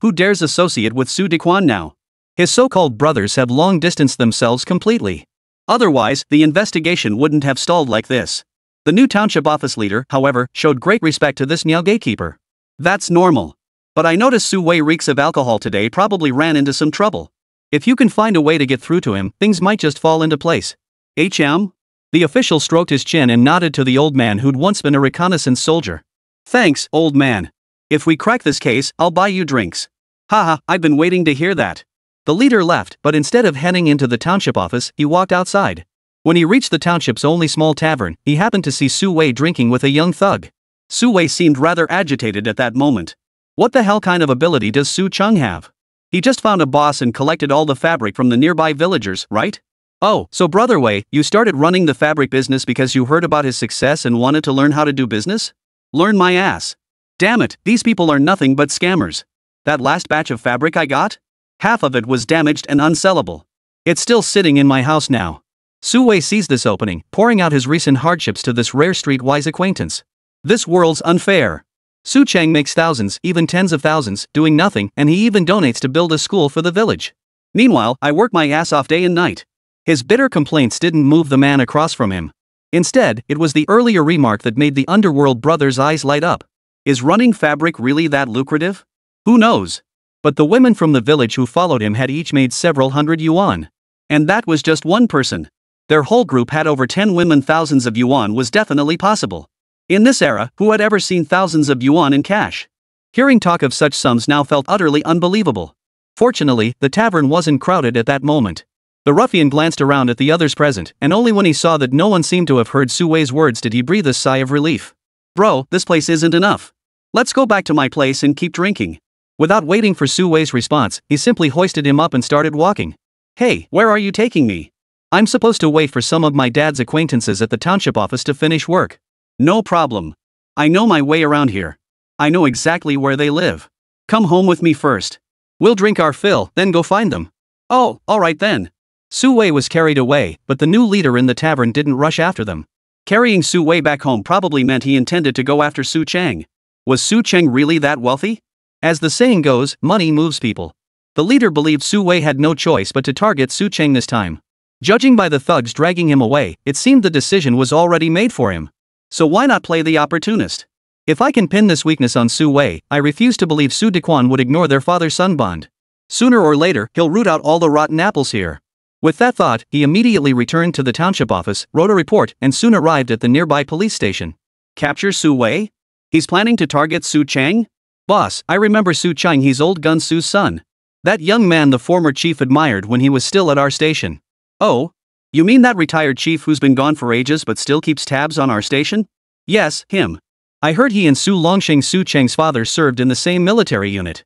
Who dares associate with Su Dequan now? His so-called brothers have long distanced themselves completely. Otherwise, the investigation wouldn't have stalled like this. The new township office leader, however, showed great respect to this Miao gatekeeper. "That's normal. But I noticed Su Wei reeks of alcohol today, probably ran into some trouble. If you can find a way to get through to him, things might just fall into place." The official stroked his chin and nodded to the old man who'd once been a reconnaissance soldier. "Thanks, old man. If we crack this case, I'll buy you drinks." "Haha, I've been waiting to hear that." The leader left, but instead of heading into the township office, he walked outside. When he reached the township's only small tavern, he happened to see Su Wei drinking with a young thug. Su Wei seemed rather agitated at that moment. What the hell kind of ability does Su Cheng have? He just found a boss and collected all the fabric from the nearby villagers, right? "Oh, so Brother Wei, you started running the fabric business because you heard about his success and wanted to learn how to do business?" "Learn my ass. Damn it, these people are nothing but scammers. That last batch of fabric I got? Half of it was damaged and unsellable. It's still sitting in my house now." Su Wei seized this opening, pouring out his recent hardships to this rare streetwise acquaintance. "This world's unfair. Su Cheng makes thousands, even tens of thousands, doing nothing, and he even donates to build a school for the village. Meanwhile, I work my ass off day and night." His bitter complaints didn't move the man across from him. Instead, it was the earlier remark that made the underworld brother's eyes light up. Is running fabric really that lucrative? Who knows? But the women from the village who followed him had each made several hundred yuan. And that was just one person. Their whole group had over 10 women. Thousands of yuan was definitely possible. In this era, who had ever seen thousands of yuan in cash? Hearing talk of such sums now felt utterly unbelievable. Fortunately, the tavern wasn't crowded at that moment. The ruffian glanced around at the others present, and only when he saw that no one seemed to have heard Su Wei's words did he breathe a sigh of relief. "Bro, this place isn't enough. Let's go back to my place and keep drinking." Without waiting for Su Wei's response, he simply hoisted him up and started walking. "Hey, where are you taking me?" "I'm supposed to wait for some of my dad's acquaintances at the township office to finish work." "No problem. I know my way around here. I know exactly where they live. Come home with me first. We'll drink our fill, then go find them." "Oh, alright then." Su Wei was carried away, but the new leader in the tavern didn't rush after them. Carrying Su Wei back home probably meant he intended to go after Su Cheng. Was Su Cheng really that wealthy? As the saying goes, money moves people. The leader believed Su Wei had no choice but to target Su Cheng this time. Judging by the thugs dragging him away, it seemed the decision was already made for him. So why not play the opportunist? If I can pin this weakness on Su Wei, I refuse to believe Su Dequan would ignore their father-son bond. Sooner or later, he'll root out all the rotten apples here. With that thought, he immediately returned to the township office, wrote a report, and soon arrived at the nearby police station. Capture Su Wei? He's planning to target Su Cheng? Boss, I remember Su Cheng, he's old gun Su's son. That young man the former chief admired when he was still at our station. Oh? You mean that retired chief who's been gone for ages but still keeps tabs on our station? Yes, him. I heard he and Su Longxing, Su Cheng's father, served in the same military unit.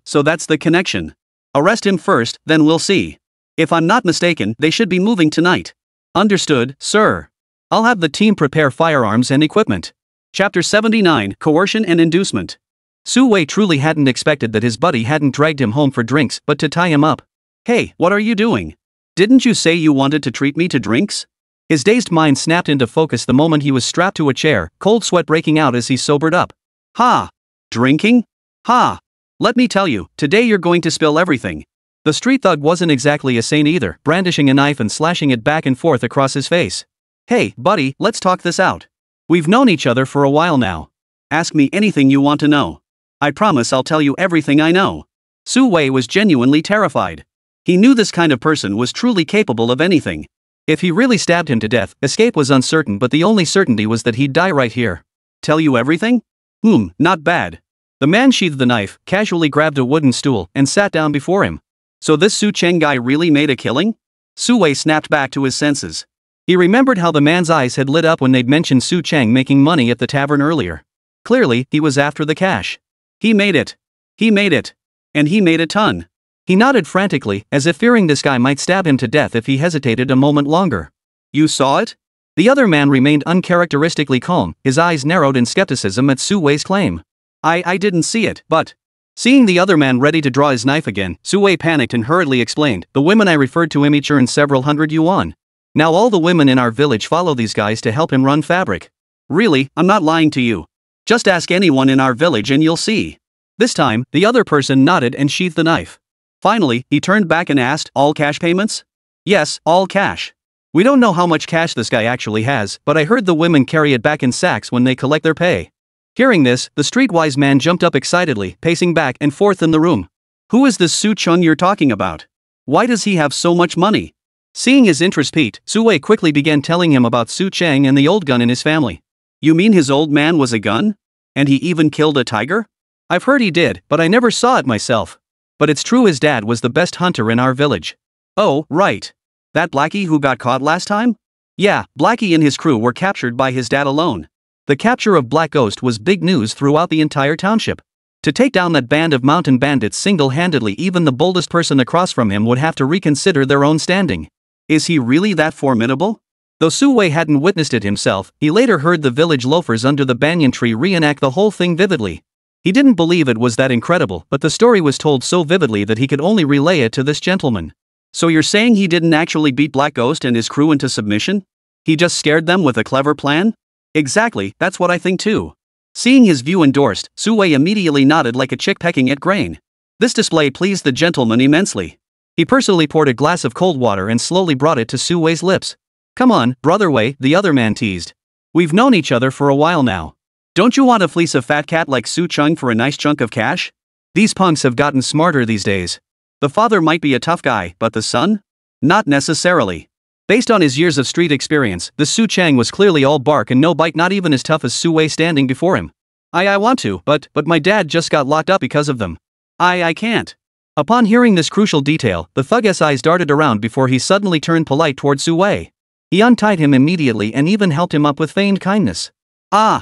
So that's the connection. Arrest him first, then we'll see. If I'm not mistaken, they should be moving tonight. Understood, sir. I'll have the team prepare firearms and equipment. Chapter 79, Coercion and Inducement. Su Wei truly hadn't expected that his buddy hadn't dragged him home for drinks but to tie him up. Hey, what are you doing? Didn't you say you wanted to treat me to drinks? His dazed mind snapped into focus the moment he was strapped to a chair, cold sweat breaking out as he sobered up. Ha! Drinking? Ha! Let me tell you, today you're going to spill everything. The street thug wasn't exactly a saint either, brandishing a knife and slashing it back and forth across his face. Hey, buddy, let's talk this out. We've known each other for a while now. Ask me anything you want to know. I promise I'll tell you everything I know. Su Wei was genuinely terrified. He knew this kind of person was truly capable of anything. If he really stabbed him to death, escape was uncertain, but the only certainty was that he'd die right here. Tell you everything? Not bad. The man sheathed the knife, casually grabbed a wooden stool, and sat down before him. So this Su Cheng guy really made a killing? Su Wei snapped back to his senses. He remembered how the man's eyes had lit up when they'd mentioned Su Cheng making money at the tavern earlier. Clearly, he was after the cash. He made it. He made it. And he made a ton. He nodded frantically, as if fearing this guy might stab him to death if he hesitated a moment longer. You saw it? The other man remained uncharacteristically calm, his eyes narrowed in skepticism at Su Wei's claim. I didn't see it, but... Seeing the other man ready to draw his knife again, Su Wei panicked and hurriedly explained, the women I referred to him each earned several hundred yuan. Now all the women in our village follow these guys to help him run fabric. Really, I'm not lying to you. Just ask anyone in our village and you'll see. This time, the other person nodded and sheathed the knife. Finally, he turned back and asked, all cash payments? Yes, all cash. We don't know how much cash this guy actually has, but I heard the women carry it back in sacks when they collect their pay. Hearing this, the streetwise man jumped up excitedly, pacing back and forth in the room. Who is this Su Cheng you're talking about? Why does he have so much money? Seeing his interest piqued, Su Wei quickly began telling him about Su Cheng and the old gun in his family. You mean his old man was a gun? And he even killed a tiger? I've heard he did, but I never saw it myself. But it's true his dad was the best hunter in our village. Oh, right. That Blackie who got caught last time? Yeah, Blackie and his crew were captured by his dad alone. The capture of Black Ghost was big news throughout the entire township. To take down that band of mountain bandits single-handedly, even the boldest person across from him would have to reconsider their own standing. Is he really that formidable? Though Su Wei hadn't witnessed it himself, he later heard the village loafers under the banyan tree reenact the whole thing vividly. He didn't believe it was that incredible, but the story was told so vividly that he could only relay it to this gentleman. So you're saying he didn't actually beat Black Ghost and his crew into submission? He just scared them with a clever plan? Exactly, that's what I think too. Seeing his view endorsed, Su Wei immediately nodded like a chick pecking at grain. This display pleased the gentleman immensely. He personally poured a glass of cold water and slowly brought it to Su Wei's lips. Come on, brother Wei, the other man teased. We've known each other for a while now. Don't you want to fleece a fat cat like Su Cheng for a nice chunk of cash? These punks have gotten smarter these days. The father might be a tough guy, but the son? Not necessarily. Based on his years of street experience, the Su Cheng was clearly all bark and no bite, not even as tough as Su Wei standing before him. I want to, but my dad just got locked up because of them. I can't. Upon hearing this crucial detail, the thug's eyes darted around before he suddenly turned polite toward Su Wei. He untied him immediately and even helped him up with feigned kindness.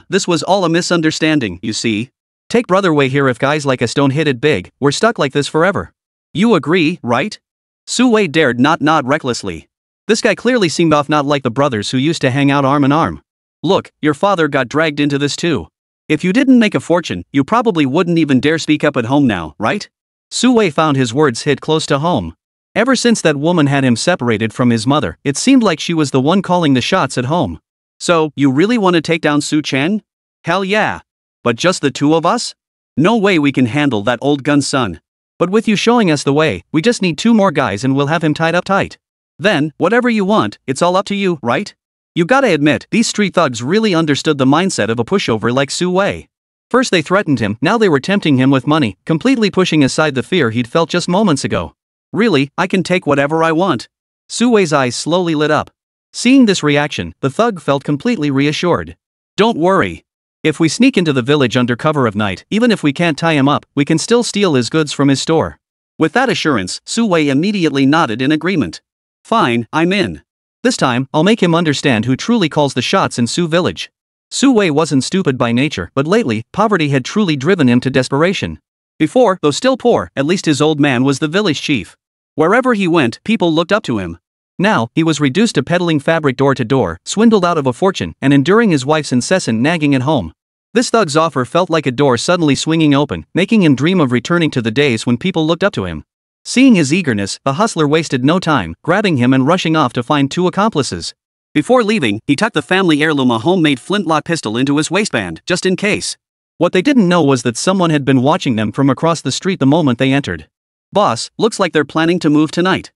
This was all a misunderstanding, you see. Take brother Wei here, if guys like us don't hit it big, we're stuck like this forever. You agree, right? Su Wei dared not nod recklessly. This guy clearly seemed off, not like the brothers who used to hang out arm in arm. Look, your father got dragged into this too. If you didn't make a fortune, you probably wouldn't even dare speak up at home now, right? Su Wei found his words hit close to home. Ever since that woman had him separated from his mother, it seemed like she was the one calling the shots at home. So, you really want to take down Su Cheng? Hell yeah. But just the two of us? No way we can handle that old gun, son. But with you showing us the way, we just need 2 more guys and we'll have him tied up tight. Then, whatever you want, it's all up to you, right? You gotta admit, these street thugs really understood the mindset of a pushover like Su Wei. First they threatened him, now they were tempting him with money, completely pushing aside the fear he'd felt just moments ago. Really, I can take whatever I want. Su Wei's eyes slowly lit up. Seeing this reaction, the thug felt completely reassured. Don't worry. If we sneak into the village under cover of night, even if we can't tie him up, we can still steal his goods from his store. With that assurance, Su Wei immediately nodded in agreement. Fine, I'm in. This time, I'll make him understand who truly calls the shots in Su Village. Su Wei wasn't stupid by nature, but lately, poverty had truly driven him to desperation. Before, though still poor, at least his old man was the village chief. Wherever he went, people looked up to him. Now, he was reduced to peddling fabric door to door, swindled out of a fortune, and enduring his wife's incessant nagging at home. This thug's offer felt like a door suddenly swinging open, making him dream of returning to the days when people looked up to him. Seeing his eagerness, the hustler wasted no time, grabbing him and rushing off to find two accomplices. Before leaving, he tucked the family heirloom, a homemade flintlock pistol, into his waistband, just in case. What they didn't know was that someone had been watching them from across the street the moment they entered. "Boss, looks like they're planning to move tonight.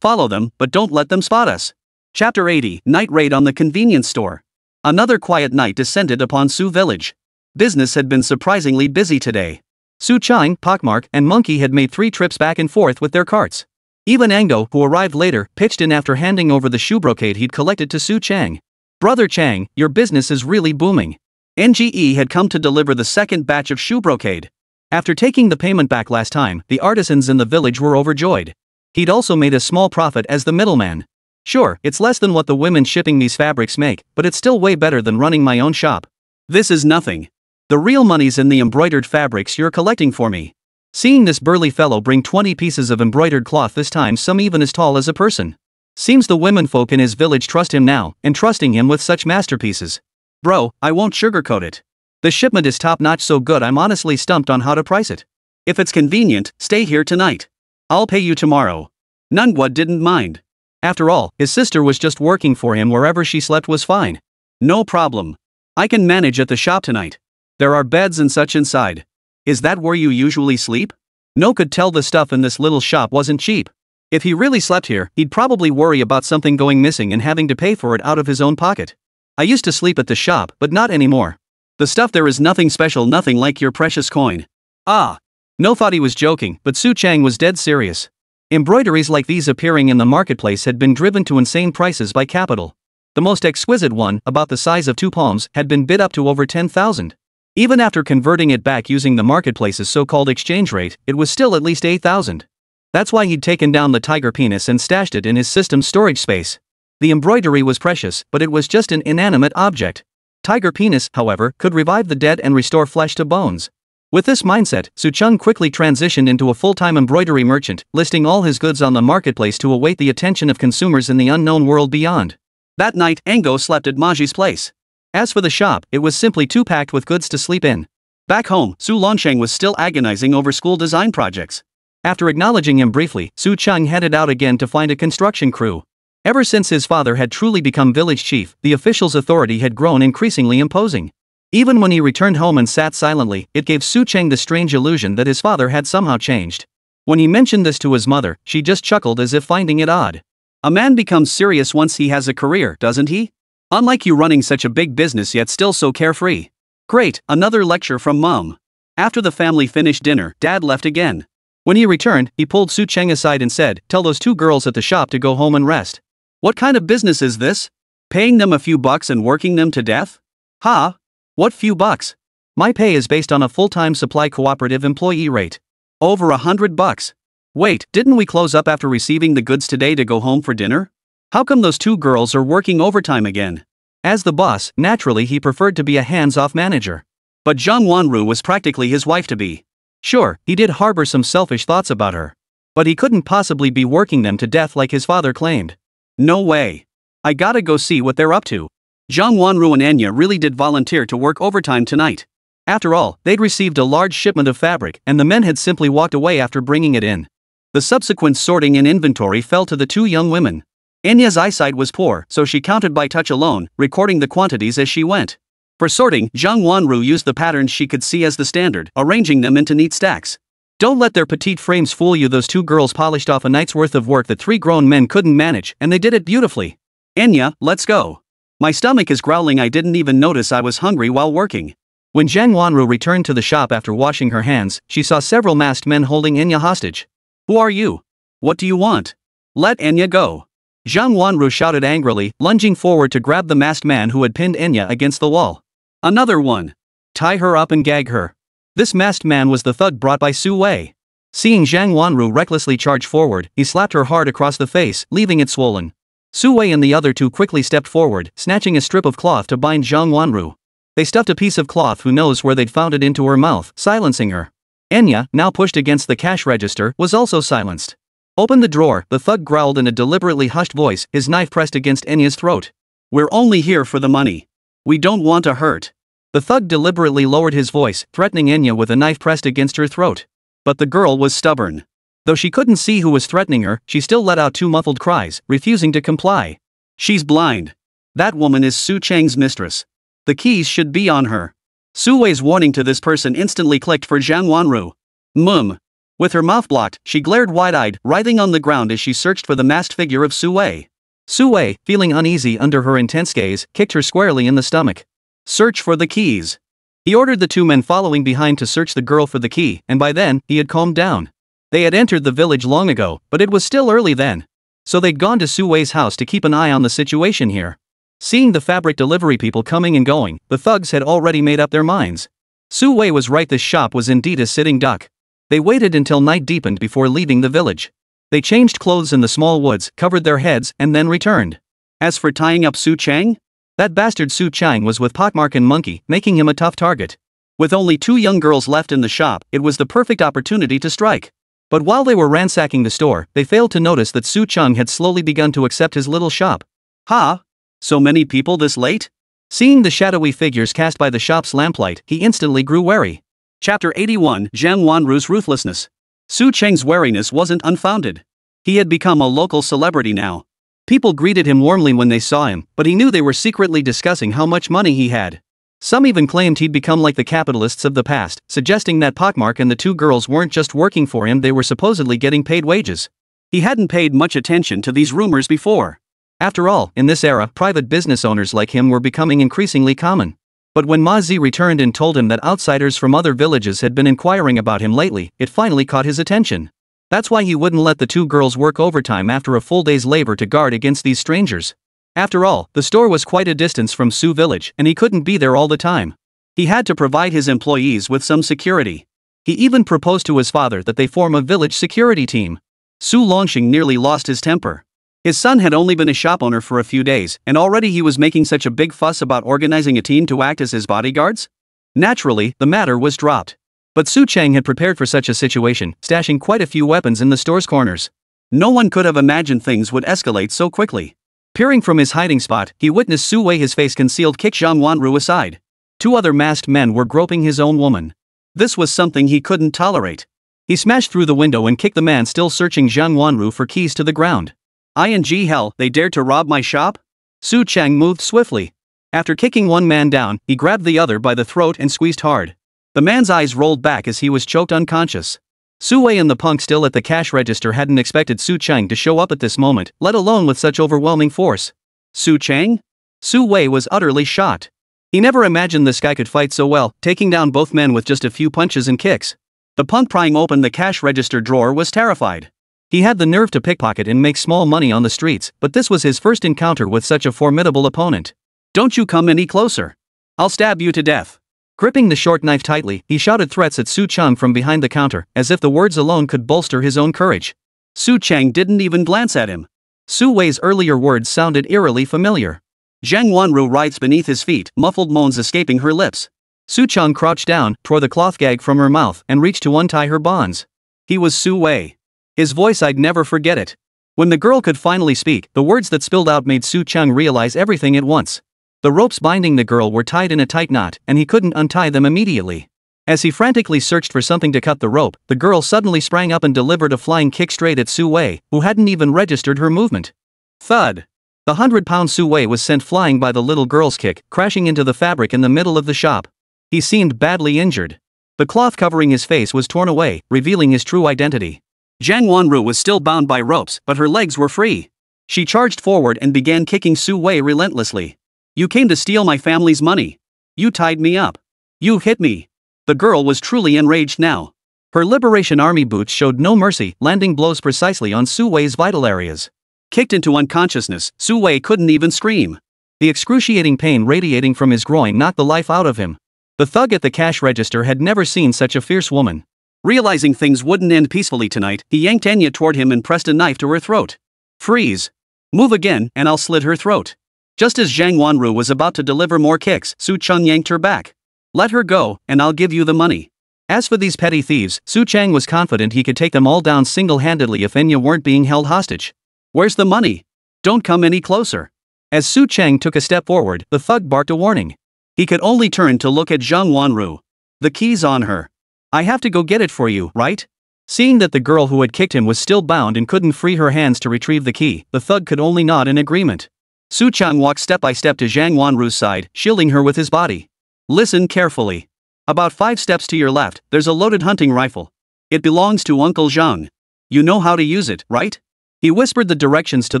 Follow them, but don't let them spot us." Chapter 80, Night Raid on the Convenience Store. Another quiet night descended upon Su Village. Business had been surprisingly busy today. Su Chang, Pockmark, and Monkey had made 3 trips back and forth with their carts. Even Ango, who arrived later, pitched in after handing over the shoe brocade he'd collected to Su Chang. "Brother Chang, your business is really booming." NGE had come to deliver the second batch of shoe brocade. After taking the payment back last time, the artisans in the village were overjoyed. He'd also made a small profit as the middleman. "Sure, it's less than what the women shipping these fabrics make, but it's still way better than running my own shop. This is nothing. The real money's in the embroidered fabrics you're collecting for me." Seeing this burly fellow bring 20 pieces of embroidered cloth, this time some even as tall as a person. Seems the womenfolk in his village trust him now, entrusting him with such masterpieces. "Bro, I won't sugarcoat it. The shipment is top-notch, so good I'm honestly stumped on how to price it. If it's convenient, stay here tonight. I'll pay you tomorrow." Nungwa didn't mind. After all, his sister was just working for him. Wherever she slept was fine. "No problem. I can manage at the shop tonight. There are beds and such inside." "Is that where you usually sleep?" No could tell the stuff in this little shop wasn't cheap. If he really slept here, he'd probably worry about something going missing and having to pay for it out of his own pocket. "I used to sleep at the shop, but not anymore. The stuff there is nothing special, nothing like your precious coin." Ah. No thought he was joking, but Su Chang was dead serious. Embroideries like these appearing in the marketplace had been driven to insane prices by capital. The most exquisite one, about the size of 2 palms, had been bid up to over 10,000. Even after converting it back using the marketplace's so-called exchange rate, it was still at least 8,000. That's why he'd taken down the tiger penis and stashed it in his system's storage space. The embroidery was precious, but it was just an inanimate object. Tiger penis, however, could revive the dead and restore flesh to bones. With this mindset, Su Chung quickly transitioned into a full-time embroidery merchant, listing all his goods on the marketplace to await the attention of consumers in the unknown world beyond. That night, Ango slept at Maji's place. As for the shop, it was simply too packed with goods to sleep in. Back home, Su Longsheng was still agonizing over school design projects. After acknowledging him briefly, Su Chung headed out again to find a construction crew. Ever since his father had truly become village chief, the official's authority had grown increasingly imposing. Even when he returned home and sat silently, it gave Su Cheng the strange illusion that his father had somehow changed. When he mentioned this to his mother, she just chuckled as if finding it odd. "A man becomes serious once he has a career, doesn't he? Unlike you running such a big business yet still so carefree." Great, another lecture from Mom. After the family finished dinner, Dad left again. When he returned, he pulled Su Cheng aside and said, "Tell those 2 girls at the shop to go home and rest." "What kind of business is this? Paying them a few bucks and working them to death?" "Ha? What few bucks? My pay is based on a full-time supply cooperative employee rate. Over $100. Wait, didn't we close up after receiving the goods today to go home for dinner? How come those 2 girls are working overtime again?" As the boss, naturally he preferred to be a hands-off manager. But Zhang Wanru was practically his wife-to-be. Sure, he did harbor some selfish thoughts about her. But he couldn't possibly be working them to death like his father claimed. "No way. I gotta go see what they're up to." Zhang Wanru and Anya really did volunteer to work overtime tonight. After all, they'd received a large shipment of fabric, and the men had simply walked away after bringing it in. The subsequent sorting and inventory fell to the 2 young women. Anya's eyesight was poor, so she counted by touch alone, recording the quantities as she went. For sorting, Zhang Wanru used the patterns she could see as the standard, arranging them into neat stacks. Don't let their petite frames fool you. Those 2 girls polished off a night's worth of work that 3 grown men couldn't manage, and they did it beautifully. "Anya, let's go. My stomach is growling. I didn't even notice I was hungry while working." When Zhang Wanru returned to the shop after washing her hands, she saw several masked men holding Anya hostage. "Who are you? What do you want? Let Anya go." Zhang Wanru shouted angrily, lunging forward to grab the masked man who had pinned Anya against the wall. "Another one. Tie her up and gag her." This masked man was the thug brought by Su Wei. Seeing Zhang Wanru recklessly charge forward, he slapped her hard across the face, leaving it swollen. Su Wei and the other 2 quickly stepped forward, snatching a strip of cloth to bind Zhang Wanru. They stuffed a piece of cloth, who knows where they'd found it, into her mouth, silencing her. Anya, now pushed against the cash register, was also silenced. "Open the drawer," the thug growled in a deliberately hushed voice, his knife pressed against Anya's throat. "We're only here for the money. We don't want to hurt." The thug deliberately lowered his voice, threatening Anya with a knife pressed against her throat. But the girl was stubborn. Though she couldn't see who was threatening her, she still let out 2 muffled cries, refusing to comply. She's blind. That woman is Su Chang's mistress. The keys should be on her. Su Wei's warning to this person instantly clicked for Zhang Wanru. With her mouth blocked, she glared wide-eyed, writhing on the ground as she searched for the masked figure of Su Wei. Su Wei, feeling uneasy under her intense gaze, kicked her squarely in the stomach. Search for the keys. He ordered the 2 men following behind to search the girl for the key, and by then, he had calmed down. They had entered the village long ago, but it was still early then. So they'd gone to Su Wei's house to keep an eye on the situation here. Seeing the fabric delivery people coming and going, the thugs had already made up their minds. Su Wei was right, this shop was indeed a sitting duck. They waited until night deepened before leaving the village. They changed clothes in the small woods, covered their heads, and then returned. As for tying up Su Chang? That bastard Su Chang was with Pockmark and Monkey, making him a tough target. With only 2 young girls left in the shop, it was the perfect opportunity to strike. But while they were ransacking the store, they failed to notice that Su Chang had slowly begun to accept his little shop. Ha! So many people this late? Seeing the shadowy figures cast by the shop's lamplight, he instantly grew wary. Chapter 81, Zhang Wanru's Ruthlessness. Su Chang's wariness wasn't unfounded. He had become a local celebrity now. People greeted him warmly when they saw him, but he knew they were secretly discussing how much money he had. Some even claimed he'd become like the capitalists of the past, suggesting that Pockmark and the 2 girls weren't just working for him, they were supposedly getting paid wages. He hadn't paid much attention to these rumors before. After all, in this era, private business owners like him were becoming increasingly common. But when Ma Zi returned and told him that outsiders from other villages had been inquiring about him lately, it finally caught his attention. That's why he wouldn't let the 2 girls work overtime after a full day's labor to guard against these strangers. After all, the store was quite a distance from Su village, and he couldn't be there all the time. He had to provide his employees with some security. He even proposed to his father that they form a village security team. Su Longxing nearly lost his temper. His son had only been a shop owner for a few days, and already he was making such a big fuss about organizing a team to act as his bodyguards? Naturally, the matter was dropped. But Su Chang had prepared for such a situation, stashing quite a few weapons in the store's corners. No one could have imagined things would escalate so quickly. Peering from his hiding spot, he witnessed Su Wei, his face concealed, kick Zhang Wanru aside. 2 other masked men were groping his own woman. This was something he couldn't tolerate. He smashed through the window and kicked the man still searching Zhang Wanru for keys to the ground. Hell, they dared to rob my shop? Su Chang moved swiftly. After kicking one man down, he grabbed the other by the throat and squeezed hard. The man's eyes rolled back as he was choked unconscious. Su Wei and the punk still at the cash register hadn't expected Su Chang to show up at this moment, let alone with such overwhelming force. Su Chang? Su Wei was utterly shocked. He never imagined this guy could fight so well, taking down both men with just a few punches and kicks. The punk prying open the cash register drawer was terrified. He had the nerve to pickpocket and make small money on the streets, but this was his first encounter with such a formidable opponent. Don't you come any closer. I'll stab you to death. Gripping the short knife tightly, he shouted threats at Su Chang from behind the counter, as if the words alone could bolster his own courage. Su Chang didn't even glance at him. Su Wei's earlier words sounded eerily familiar. Zhang Wanru writhed beneath his feet, muffled moans escaping her lips. Su Chang crouched down, tore the cloth gag from her mouth, and reached to untie her bonds. He was Su Wei. His voice, I'd never forget it. When the girl could finally speak, the words that spilled out made Su Chang realize everything at once. The ropes binding the girl were tied in a tight knot, and he couldn't untie them immediately. As he frantically searched for something to cut the rope, the girl suddenly sprang up and delivered a flying kick straight at Su Wei, who hadn't even registered her movement. Thud! The 100-pound Su Wei was sent flying by the little girl's kick, crashing into the fabric in the middle of the shop. He seemed badly injured. The cloth covering his face was torn away, revealing his true identity. Zhang Wanru was still bound by ropes, but her legs were free. She charged forward and began kicking Su Wei relentlessly. You came to steal my family's money. You tied me up. You hit me. The girl was truly enraged now. Her Liberation Army boots showed no mercy, landing blows precisely on Su Wei's vital areas. Kicked into unconsciousness, Su Wei couldn't even scream. The excruciating pain radiating from his groin knocked the life out of him. The thug at the cash register had never seen such a fierce woman. Realizing things wouldn't end peacefully tonight, he yanked Enya toward him and pressed a knife to her throat. Freeze. Move again, and I'll slit her throat. Just as Zhang Wanru was about to deliver more kicks, Su Chang yanked her back. Let her go, and I'll give you the money. As for these petty thieves, Su Chang was confident he could take them all down single-handedly if Enya weren't being held hostage. Where's the money? Don't come any closer. As Su Chang took a step forward, the thug barked a warning. He could only turn to look at Zhang Wanru. The key's on her. I have to go get it for you, right? Seeing that the girl who had kicked him was still bound and couldn't free her hands to retrieve the key, the thug could only nod in agreement. Su Chang walked step by step to Zhang Wanru's side, shielding her with his body. Listen carefully. About 5 steps to your left, there's a loaded hunting rifle. It belongs to Uncle Zhang. You know how to use it, right? He whispered the directions to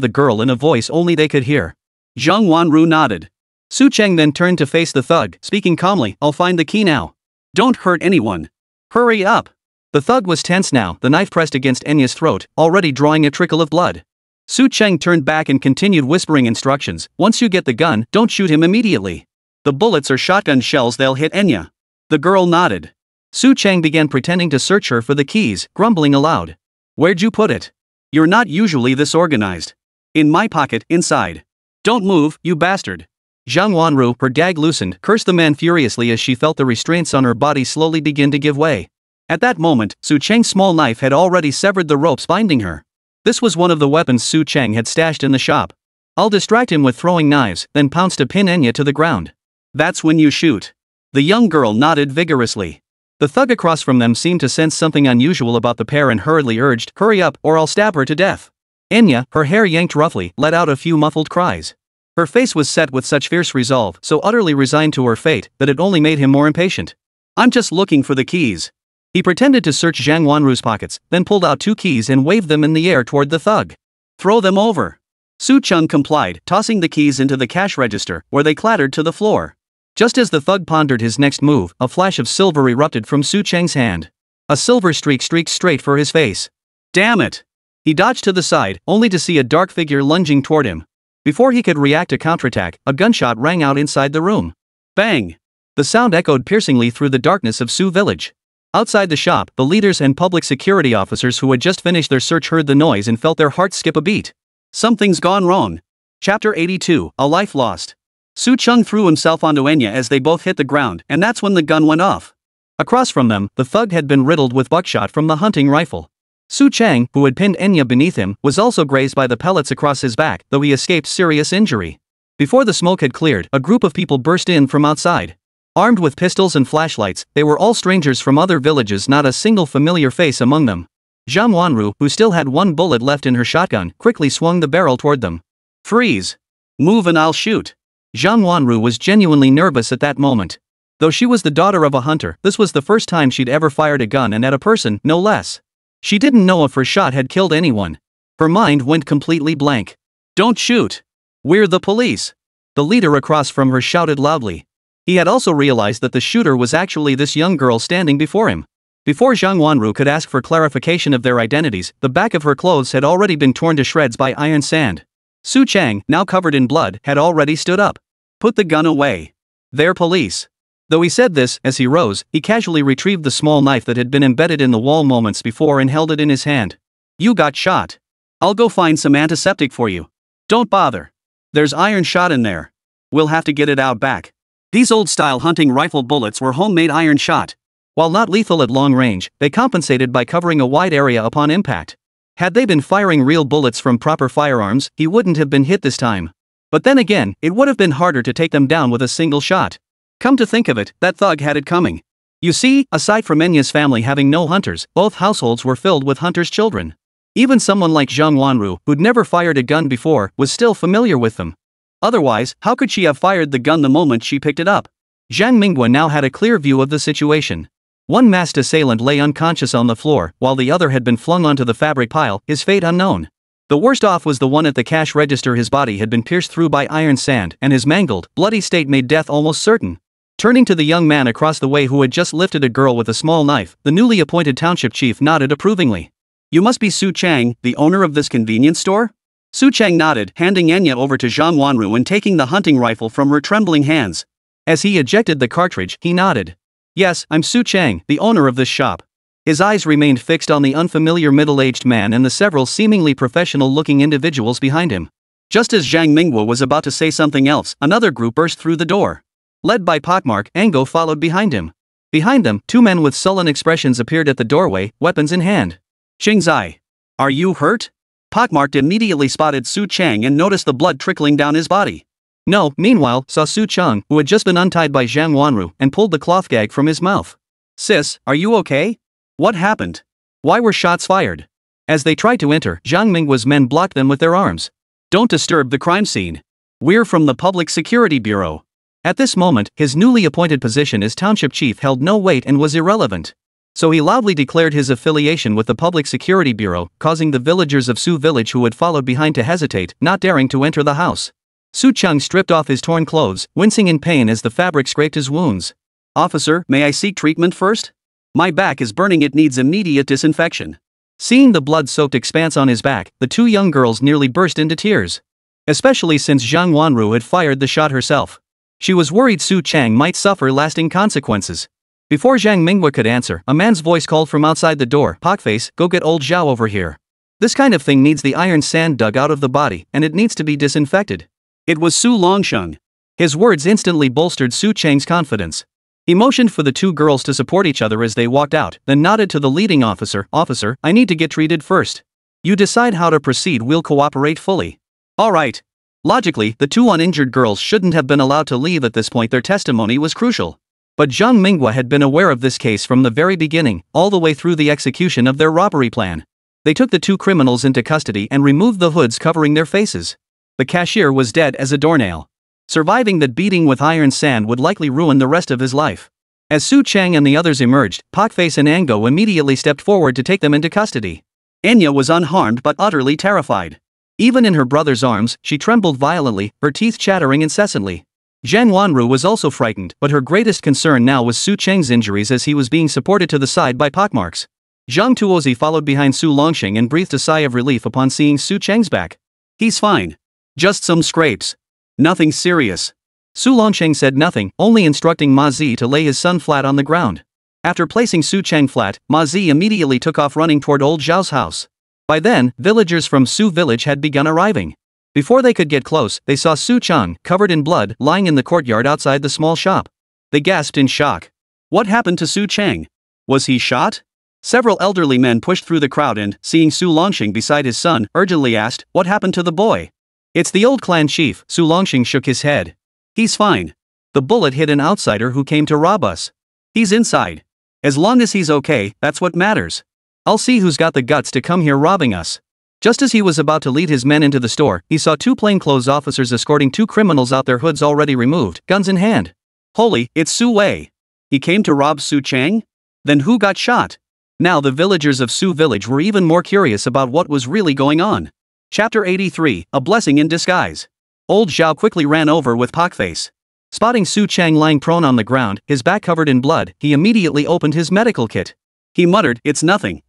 the girl in a voice only they could hear. Zhang Wanru nodded. Su Chang then turned to face the thug, speaking calmly, I'll find the key now. Don't hurt anyone. Hurry up. The thug was tense now, the knife pressed against Enya's throat, already drawing a trickle of blood. Su Chang turned back and continued whispering instructions, once you get the gun, don't shoot him immediately. The bullets are shotgun shells, they'll hit Enya. The girl nodded. Su Chang began pretending to search her for the keys, grumbling aloud. Where'd you put it? You're not usually this organized. In my pocket, inside. Don't move, you bastard. Zhang Wanru, her gag loosened, cursed the man furiously as she felt the restraints on her body slowly begin to give way. At that moment, Su Chang's small knife had already severed the ropes binding her. This was one of the weapons Su Chang had stashed in the shop. I'll distract him with throwing knives, then pounce to pin Enya to the ground. That's when you shoot. The young girl nodded vigorously. The thug across from them seemed to sense something unusual about the pair and hurriedly urged, hurry up or I'll stab her to death. Enya, her hair yanked roughly, let out a few muffled cries. Her face was set with such fierce resolve, so utterly resigned to her fate, that it only made him more impatient. I'm just looking for the keys. He pretended to search Zhang Wanru's pockets, then pulled out 2 keys and waved them in the air toward the thug. Throw them over. Su Chang complied, tossing the keys into the cash register, where they clattered to the floor. Just as the thug pondered his next move, a flash of silver erupted from Su Chang's hand. A silver streak streaked straight for his face. Damn it! He dodged to the side, only to see a dark figure lunging toward him. Before he could react to counterattack, a gunshot rang out inside the room. Bang! The sound echoed piercingly through the darkness of Su village. Outside the shop, the leaders and public security officers who had just finished their search heard the noise and felt their hearts skip a beat. Something's gone wrong. Chapter 82, A Life Lost. Su Chang threw himself onto Enya as they both hit the ground, and that's when the gun went off. Across from them, the thug had been riddled with buckshot from the hunting rifle. Su Chang, who had pinned Enya beneath him, was also grazed by the pellets across his back, though he escaped serious injury. Before the smoke had cleared, a group of people burst in from outside. Armed with pistols and flashlights, they were all strangers from other villages, not a single familiar face among them. Zhang Wanru, who still had 1 bullet left in her shotgun, quickly swung the barrel toward them. Freeze! Move and I'll shoot. Zhang Wanru was genuinely nervous at that moment. Though she was the daughter of a hunter, this was the first time she'd ever fired a gun and at a person, no less. She didn't know if her shot had killed anyone. Her mind went completely blank. Don't shoot! We're the police! The leader across from her shouted loudly. He had also realized that the shooter was actually this young girl standing before him. Before Zhang Wanru could ask for clarification of their identities, the back of her clothes had already been torn to shreds by iron sand. Su Chang, now covered in blood, had already stood up. Put the gun away. They're police. Though he said this, as he rose, he casually retrieved the small knife that had been embedded in the wall moments before and held it in his hand. You got shot. I'll go find some antiseptic for you. Don't bother. There's iron shot in there. We'll have to get it out back. These old-style hunting rifle bullets were homemade iron shot. While not lethal at long range, they compensated by covering a wide area upon impact. Had they been firing real bullets from proper firearms, he wouldn't have been hit this time. But then again, it would have been harder to take them down with a single shot. Come to think of it, that thug had it coming. You see, aside from Enya's family having no hunters, both households were filled with hunters' children. Even someone like Zhang Wanru, who'd never fired a gun before, was still familiar with them. Otherwise, how could she have fired the gun the moment she picked it up? Zhang Minghua now had a clear view of the situation. One masked assailant lay unconscious on the floor, while the other had been flung onto the fabric pile, his fate unknown. The worst off was the one at the cash register. His body had been pierced through by iron sand, and his mangled, bloody state made death almost certain. Turning to the young man across the way who had just lifted a girl with a small knife, the newly appointed township chief nodded approvingly. You must be Su Chang, the owner of this convenience store? Su Chang nodded, handing Enya over to Zhang Wanru and taking the hunting rifle from her trembling hands. As he ejected the cartridge, he nodded. Yes, I'm Su Chang, the owner of this shop. His eyes remained fixed on the unfamiliar middle-aged man and the several seemingly professional-looking individuals behind him. Just as Zhang Minghua was about to say something else, another group burst through the door. Led by Pockmark, Ango followed behind him. Behind them, 2 men with sullen expressions appeared at the doorway, weapons in hand. Qingzai. Are you hurt? Pockmark immediately spotted Su Chang and noticed the blood trickling down his body. No, meanwhile, saw Su Chang, who had just been untied by Zhang Wanru, and pulled the cloth gag from his mouth. Sis, are you okay? What happened? Why were shots fired? As they tried to enter, Zhang Minghua's men blocked them with their arms. Don't disturb the crime scene. We're from the Public Security Bureau. At this moment, his newly appointed position as township chief held no weight and was irrelevant. So he loudly declared his affiliation with the Public Security Bureau, causing the villagers of Su village who had followed behind to hesitate, not daring to enter the house. Su Cheng stripped off his torn clothes, wincing in pain as the fabric scraped his wounds. Officer, may I seek treatment first? My back is burning, it needs immediate disinfection. Seeing the blood-soaked expanse on his back, the two young girls nearly burst into tears. Especially since Zhang Wanru had fired the shot herself. She was worried Su Cheng might suffer lasting consequences. Before Zhang Minghua could answer, a man's voice called from outside the door, "Pockface, go get old Zhao over here. This kind of thing needs the iron sand dug out of the body, and it needs to be disinfected." It was Su Longsheng. His words instantly bolstered Su Cheng's confidence. He motioned for the two girls to support each other as they walked out, then nodded to the leading officer, "Officer, I need to get treated first. You decide how to proceed, we'll cooperate fully." All right. Logically, the two uninjured girls shouldn't have been allowed to leave at this point, their testimony was crucial. But Zhang Minghua had been aware of this case from the very beginning, all the way through the execution of their robbery plan. They took the two criminals into custody and removed the hoods covering their faces. The cashier was dead as a doornail. Surviving that beating with iron sand would likely ruin the rest of his life. As Su Cheng and the others emerged, Pockface and Ango immediately stepped forward to take them into custody. Enya was unharmed but utterly terrified. Even in her brother's arms, she trembled violently, her teeth chattering incessantly. Zhang Wanru was also frightened, but her greatest concern now was Su Cheng's injuries as he was being supported to the side by pockmarks. Zhang Tuozi followed behind Su Longsheng and breathed a sigh of relief upon seeing Su Cheng's back. He's fine. Just some scrapes. Nothing serious. Su Longsheng said nothing, only instructing Ma Zi to lay his son flat on the ground. After placing Su Cheng flat, Ma Zi immediately took off running toward old Zhao's house. By then, villagers from Su village had begun arriving. Before they could get close, they saw Su Cheng, covered in blood, lying in the courtyard outside the small shop. They gasped in shock. What happened to Su Cheng? Was he shot? Several elderly men pushed through the crowd and, seeing Su Longsheng beside his son, urgently asked, "What happened to the boy?" "It's the old clan chief." Su Longsheng shook his head. "He's fine. The bullet hit an outsider who came to rob us. He's inside. As long as he's okay, that's what matters. I'll see who's got the guts to come here robbing us." Just as he was about to lead his men into the store, he saw two plainclothes officers escorting two criminals out, their hoods already removed, guns in hand. Holy, it's Su Wei. He came to rob Su Cheng? Then who got shot? Now the villagers of Su village were even more curious about what was really going on. Chapter 83, A Blessing in Disguise. Old Zhao quickly ran over with Pockface. Spotting Su Cheng lying prone on the ground, his back covered in blood, he immediately opened his medical kit. He muttered, it's nothing.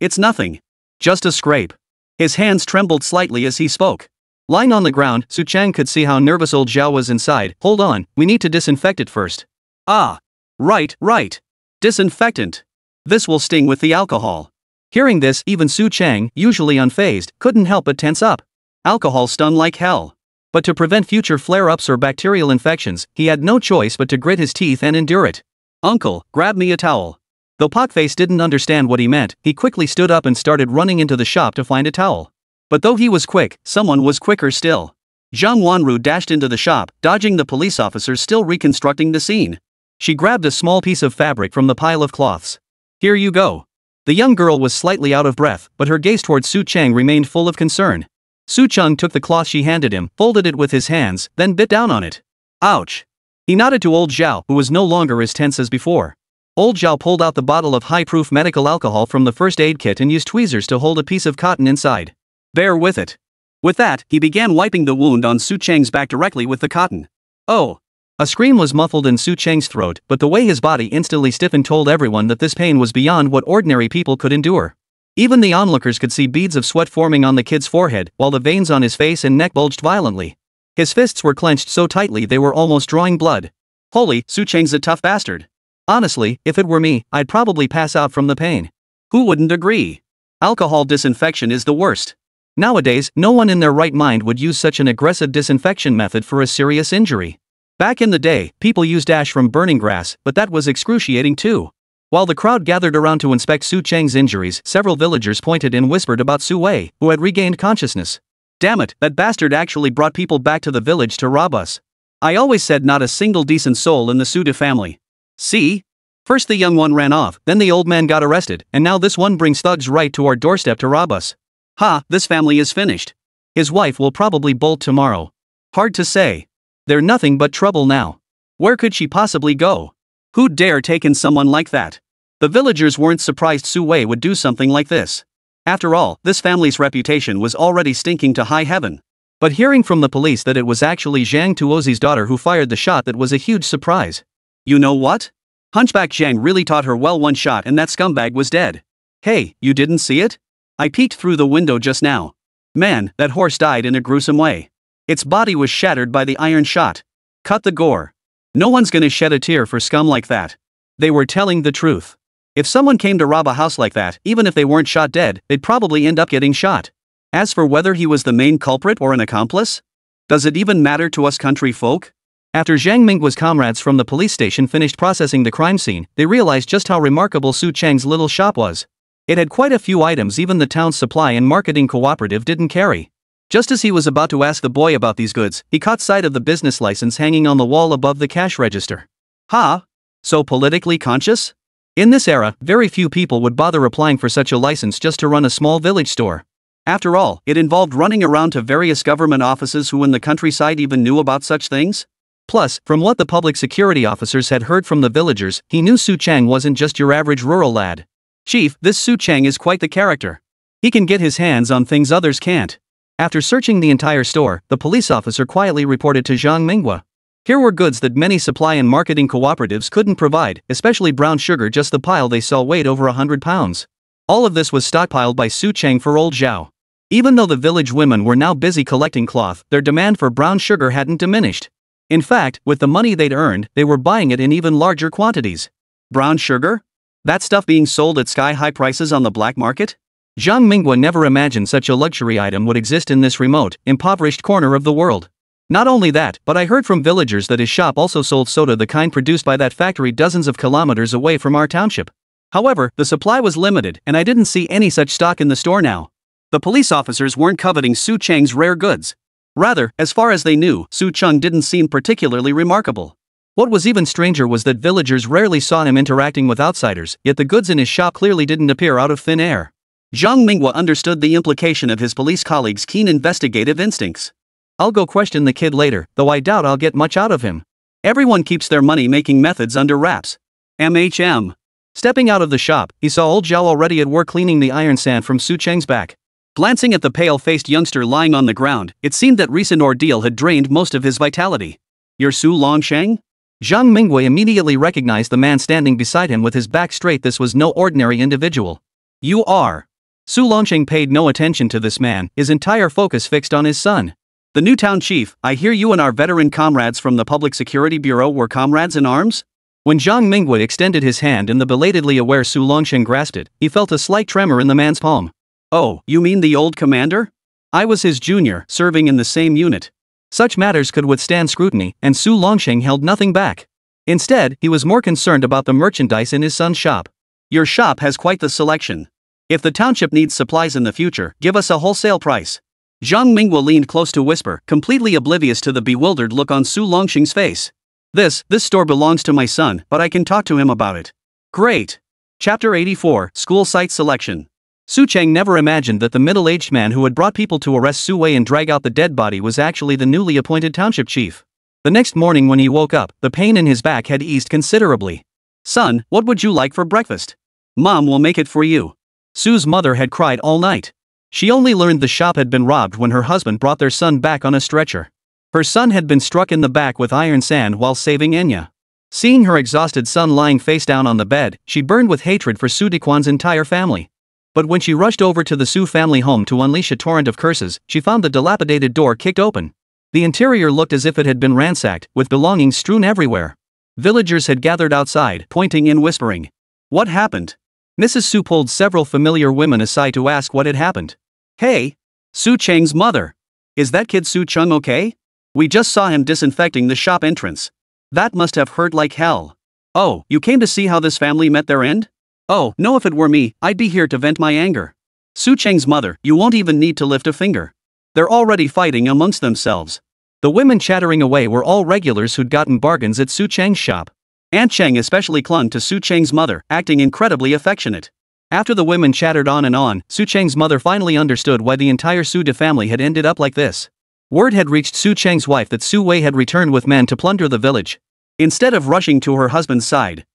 Just a scrape." His hands trembled slightly as he spoke. Lying on the ground, Su Cheng could see how nervous old Zhao was inside. "Hold on, we need to disinfect it first." "Ah. Right. Disinfectant. This will sting with the alcohol." Hearing this, even Su Cheng, usually unfazed, couldn't help but tense up. Alcohol stung like hell. But to prevent future flare-ups or bacterial infections, he had no choice but to grit his teeth and endure it. "Uncle, grab me a towel." Though Pockface didn't understand what he meant, he quickly stood up and started running into the shop to find a towel. But though he was quick, someone was quicker still. Zhang Wanru dashed into the shop, dodging the police officers still reconstructing the scene. She grabbed a small piece of fabric from the pile of cloths. "Here you go." The young girl was slightly out of breath, but her gaze toward Su Cheng remained full of concern. Su Cheng took the cloth she handed him, folded it with his hands, then bit down on it. Ouch. He nodded to old Zhao, who was no longer as tense as before. Old Zhao pulled out the bottle of high-proof medical alcohol from the first aid kit and used tweezers to hold a piece of cotton inside. "Bear with it." With that, he began wiping the wound on Su Cheng's back directly with the cotton. "Oh!" A scream was muffled in Su Cheng's throat, but the way his body instantly stiffened told everyone that this pain was beyond what ordinary people could endure. Even the onlookers could see beads of sweat forming on the kid's forehead, while the veins on his face and neck bulged violently. His fists were clenched so tightly they were almost drawing blood. Holy, Su Cheng's a tough bastard. Honestly, if it were me, I'd probably pass out from the pain. Who wouldn't agree? Alcohol disinfection is the worst. Nowadays, no one in their right mind would use such an aggressive disinfection method for a serious injury. Back in the day, people used ash from burning grass, but that was excruciating too. While the crowd gathered around to inspect Su Cheng's injuries, several villagers pointed and whispered about Su Wei, who had regained consciousness. Damn it, that bastard actually brought people back to the village to rob us. I always said not a single decent soul in the Suda family. See? First the young one ran off, then the old man got arrested, and now this one brings thugs right to our doorstep to rob us. Ha, this family is finished. His wife will probably bolt tomorrow. Hard to say. They're nothing but trouble now. Where could she possibly go? Who'd dare take in someone like that? The villagers weren't surprised Su Wei would do something like this. After all, this family's reputation was already stinking to high heaven. But hearing from the police that it was actually Zhang Tuozi's daughter who fired the shot, that was a huge surprise. You know what? Hunchback Zhang really taught her well. One shot and that scumbag was dead. Hey, you didn't see it? I peeked through the window just now. Man, that horse died in a gruesome way. Its body was shattered by the iron shot. Cut the gore. No one's gonna shed a tear for scum like that. They were telling the truth. If someone came to rob a house like that, even if they weren't shot dead, they'd probably end up getting shot. As for whether he was the main culprit or an accomplice, does it even matter to us country folk? After Zhang Minggua's comrades from the police station finished processing the crime scene, they realized just how remarkable Su Cheng's little shop was. It had quite a few items even the town's supply and marketing cooperative didn't carry. Just as he was about to ask the boy about these goods, he caught sight of the business license hanging on the wall above the cash register. Ha! So politically conscious? In this era, very few people would bother applying for such a license just to run a small village store. After all, it involved running around to various government offices. Who in the countryside even knew about such things? Plus, from what the public security officers had heard from the villagers, he knew Su Cheng wasn't just your average rural lad. Chief, this Su Cheng is quite the character. He can get his hands on things others can't. After searching the entire store, the police officer quietly reported to Zhang Minghua. Here were goods that many supply and marketing cooperatives couldn't provide, especially brown sugar. Just the pile they saw weighed over 100 pounds. All of this was stockpiled by Su Cheng for old Zhao. Even though the village women were now busy collecting cloth, their demand for brown sugar hadn't diminished. In fact, with the money they'd earned, they were buying it in even larger quantities. Brown sugar? That stuff being sold at sky-high prices on the black market? Zhang Minghua never imagined such a luxury item would exist in this remote, impoverished corner of the world. Not only that, but I heard from villagers that his shop also sold soda, the kind produced by that factory dozens of kilometers away from our township. However, the supply was limited, and I didn't see any such stock in the store now. The police officers weren't coveting Su Cheng's rare goods. Rather, as far as they knew, Su Cheng didn't seem particularly remarkable. What was even stranger was that villagers rarely saw him interacting with outsiders, yet the goods in his shop clearly didn't appear out of thin air. Zhang Minghua understood the implication of his police colleagues' keen investigative instincts. I'll go question the kid later, though I doubt I'll get much out of him. Everyone keeps their money-making methods under wraps. MHM. Stepping out of the shop, he saw old Zhao already at work cleaning the iron sand from Su Cheng's back. Glancing at the pale-faced youngster lying on the ground, it seemed that recent ordeal had drained most of his vitality. You're Su Longsheng? Zhang Minghua immediately recognized the man standing beside him with his back straight. This was no ordinary individual. You are. Su Longsheng paid no attention to this man, his entire focus fixed on his son. The new town chief, I hear you and our veteran comrades from the Public Security Bureau were comrades in arms? When Zhang Minghua extended his hand and the belatedly aware Su Longsheng grasped it, he felt a slight tremor in the man's palm. Oh, you mean the old commander? I was his junior, serving in the same unit. Such matters could withstand scrutiny, and Su Longsheng held nothing back. Instead, he was more concerned about the merchandise in his son's shop. Your shop has quite the selection. If the township needs supplies in the future, give us a wholesale price. Zhang Minghua leaned close to whisper, completely oblivious to the bewildered look on Su Longsheng's face. This store belongs to my son, but I can talk to him about it. Great. Chapter 84, School Site Selection. Su Cheng never imagined that the middle-aged man who had brought people to arrest Su Wei and drag out the dead body was actually the newly appointed township chief. The next morning when he woke up, the pain in his back had eased considerably. Son, what would you like for breakfast? Mom will make it for you. Su's mother had cried all night. She only learned the shop had been robbed when her husband brought their son back on a stretcher. Her son had been struck in the back with iron sand while saving Enya. Seeing her exhausted son lying face down on the bed, she burned with hatred for Su Dequan's entire family. But when she rushed over to the Su family home to unleash a torrent of curses, she found the dilapidated door kicked open. The interior looked as if it had been ransacked, with belongings strewn everywhere. Villagers had gathered outside, pointing and whispering. What happened? Mrs. Su pulled several familiar women aside to ask what had happened. Hey! Su Cheng's mother! Is that kid Su Cheng okay? We just saw him disinfecting the shop entrance. That must have hurt like hell. Oh, you came to see how this family met their end? Oh, no, if it were me, I'd be here to vent my anger. Su Cheng's mother, you won't even need to lift a finger. They're already fighting amongst themselves. The women chattering away were all regulars who'd gotten bargains at Su Cheng's shop. Aunt Cheng especially clung to Su Cheng's mother, acting incredibly affectionate. After the women chattered on, Su Cheng's mother finally understood why the entire Su De family had ended up like this. Word had reached Su Cheng's wife that Su Wei had returned with men to plunder the village. Instead of rushing to her husband's side,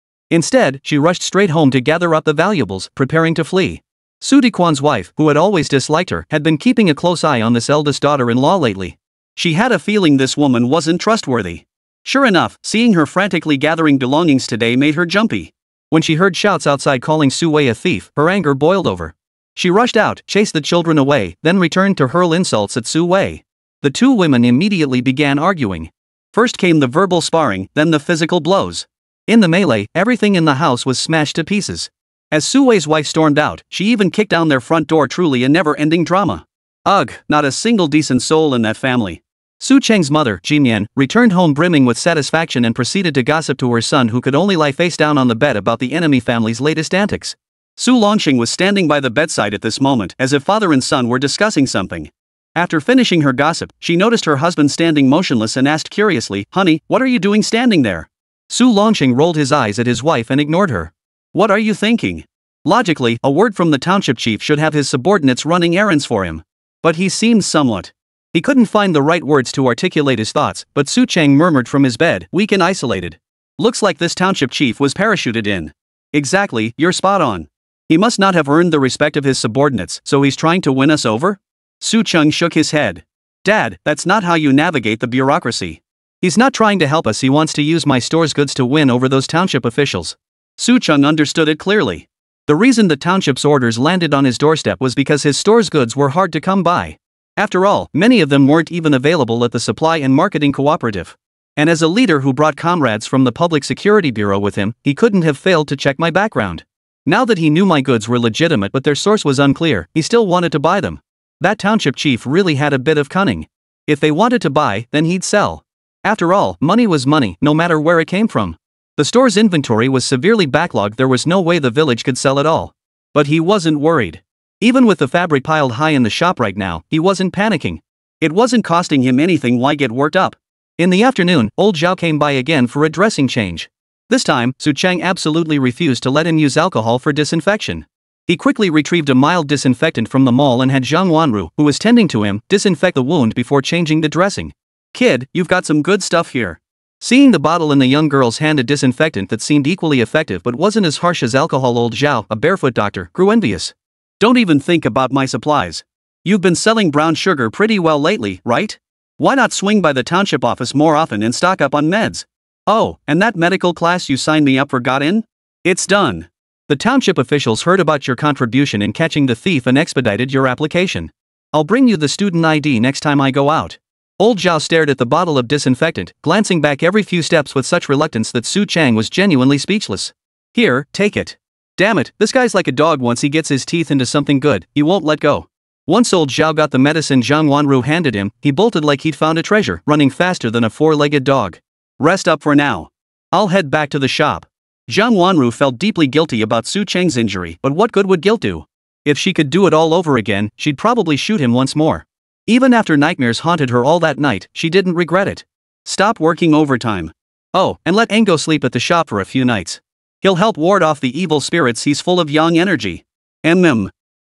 she rushed straight home to gather up the valuables, preparing to flee. Su Dequan's wife, who had always disliked her, had been keeping a close eye on this eldest daughter-in-law lately. She had a feeling this woman wasn't trustworthy. Sure enough, seeing her frantically gathering belongings today made her jumpy. When she heard shouts outside calling Su Wei a thief, her anger boiled over. She rushed out, chased the children away, then returned to hurl insults at Su Wei. The two women immediately began arguing. First came the verbal sparring, then the physical blows. In the melee, everything in the house was smashed to pieces. As Su Wei's wife stormed out, she even kicked down their front door. Truly a never-ending drama. Ugh, not a single decent soul in that family. Su Cheng's mother, Jinyan, returned home brimming with satisfaction and proceeded to gossip to her son, who could only lie face down on the bed, about the enemy family's latest antics. Su Longxing was standing by the bedside at this moment, as if father and son were discussing something. After finishing her gossip, she noticed her husband standing motionless and asked curiously, "Honey, what are you doing standing there?" Su Longxing rolled his eyes at his wife and ignored her. "What are you thinking?" Logically, a word from the township chief should have his subordinates running errands for him. But he seemed somewhat. He couldn't find the right words to articulate his thoughts, but Su Cheng murmured from his bed, weak and isolated. "Looks like this township chief was parachuted in." "Exactly, you're spot on. He must not have earned the respect of his subordinates, so he's trying to win us over?" Su Cheng shook his head. "Dad, that's not how you navigate the bureaucracy. He's not trying to help us, he wants to use my store's goods to win over those township officials." Su Cheng understood it clearly. The reason the township's orders landed on his doorstep was because his store's goods were hard to come by. After all, many of them weren't even available at the supply and marketing cooperative. And as a leader who brought comrades from the Public Security Bureau with him, he couldn't have failed to check my background. Now that he knew my goods were legitimate but their source was unclear, he still wanted to buy them. That township chief really had a bit of cunning. If they wanted to buy, then he'd sell. After all, money was money, no matter where it came from. The store's inventory was severely backlogged, there was no way the village could sell it all. But he wasn't worried. Even with the fabric piled high in the shop right now, he wasn't panicking. It wasn't costing him anything, why get worked up? In the afternoon, old Zhao came by again for a dressing change. This time, Su Cheng absolutely refused to let him use alcohol for disinfection. He quickly retrieved a mild disinfectant from the mall and had Zhang Wanru, who was tending to him, disinfect the wound before changing the dressing. "Kid, you've got some good stuff here." Seeing the bottle in the young girl's hand, a disinfectant that seemed equally effective but wasn't as harsh as alcohol, old Zhao, a barefoot doctor, grew envious. "Don't even think about my supplies. You've been selling brown sugar pretty well lately, right? Why not swing by the township office more often and stock up on meds? Oh, and that medical class you signed me up for got in? It's done. The township officials heard about your contribution in catching the thief and expedited your application. I'll bring you the student ID next time I go out." Old Zhao stared at the bottle of disinfectant, glancing back every few steps with such reluctance that Su Cheng was genuinely speechless. "Here, take it. Damn it, this guy's like a dog, once he gets his teeth into something good, he won't let go." Once old Zhao got the medicine Zhang Wanru handed him, he bolted like he'd found a treasure, running faster than a four-legged dog. "Rest up for now. I'll head back to the shop." Zhang Wanru felt deeply guilty about Su Cheng's injury, but what good would guilt do? If she could do it all over again, she'd probably shoot him once more. Even after nightmares haunted her all that night, she didn't regret it. Stop working overtime. Oh, and let Ango sleep at the shop for a few nights. He'll help ward off the evil spirits, he's full of young energy. In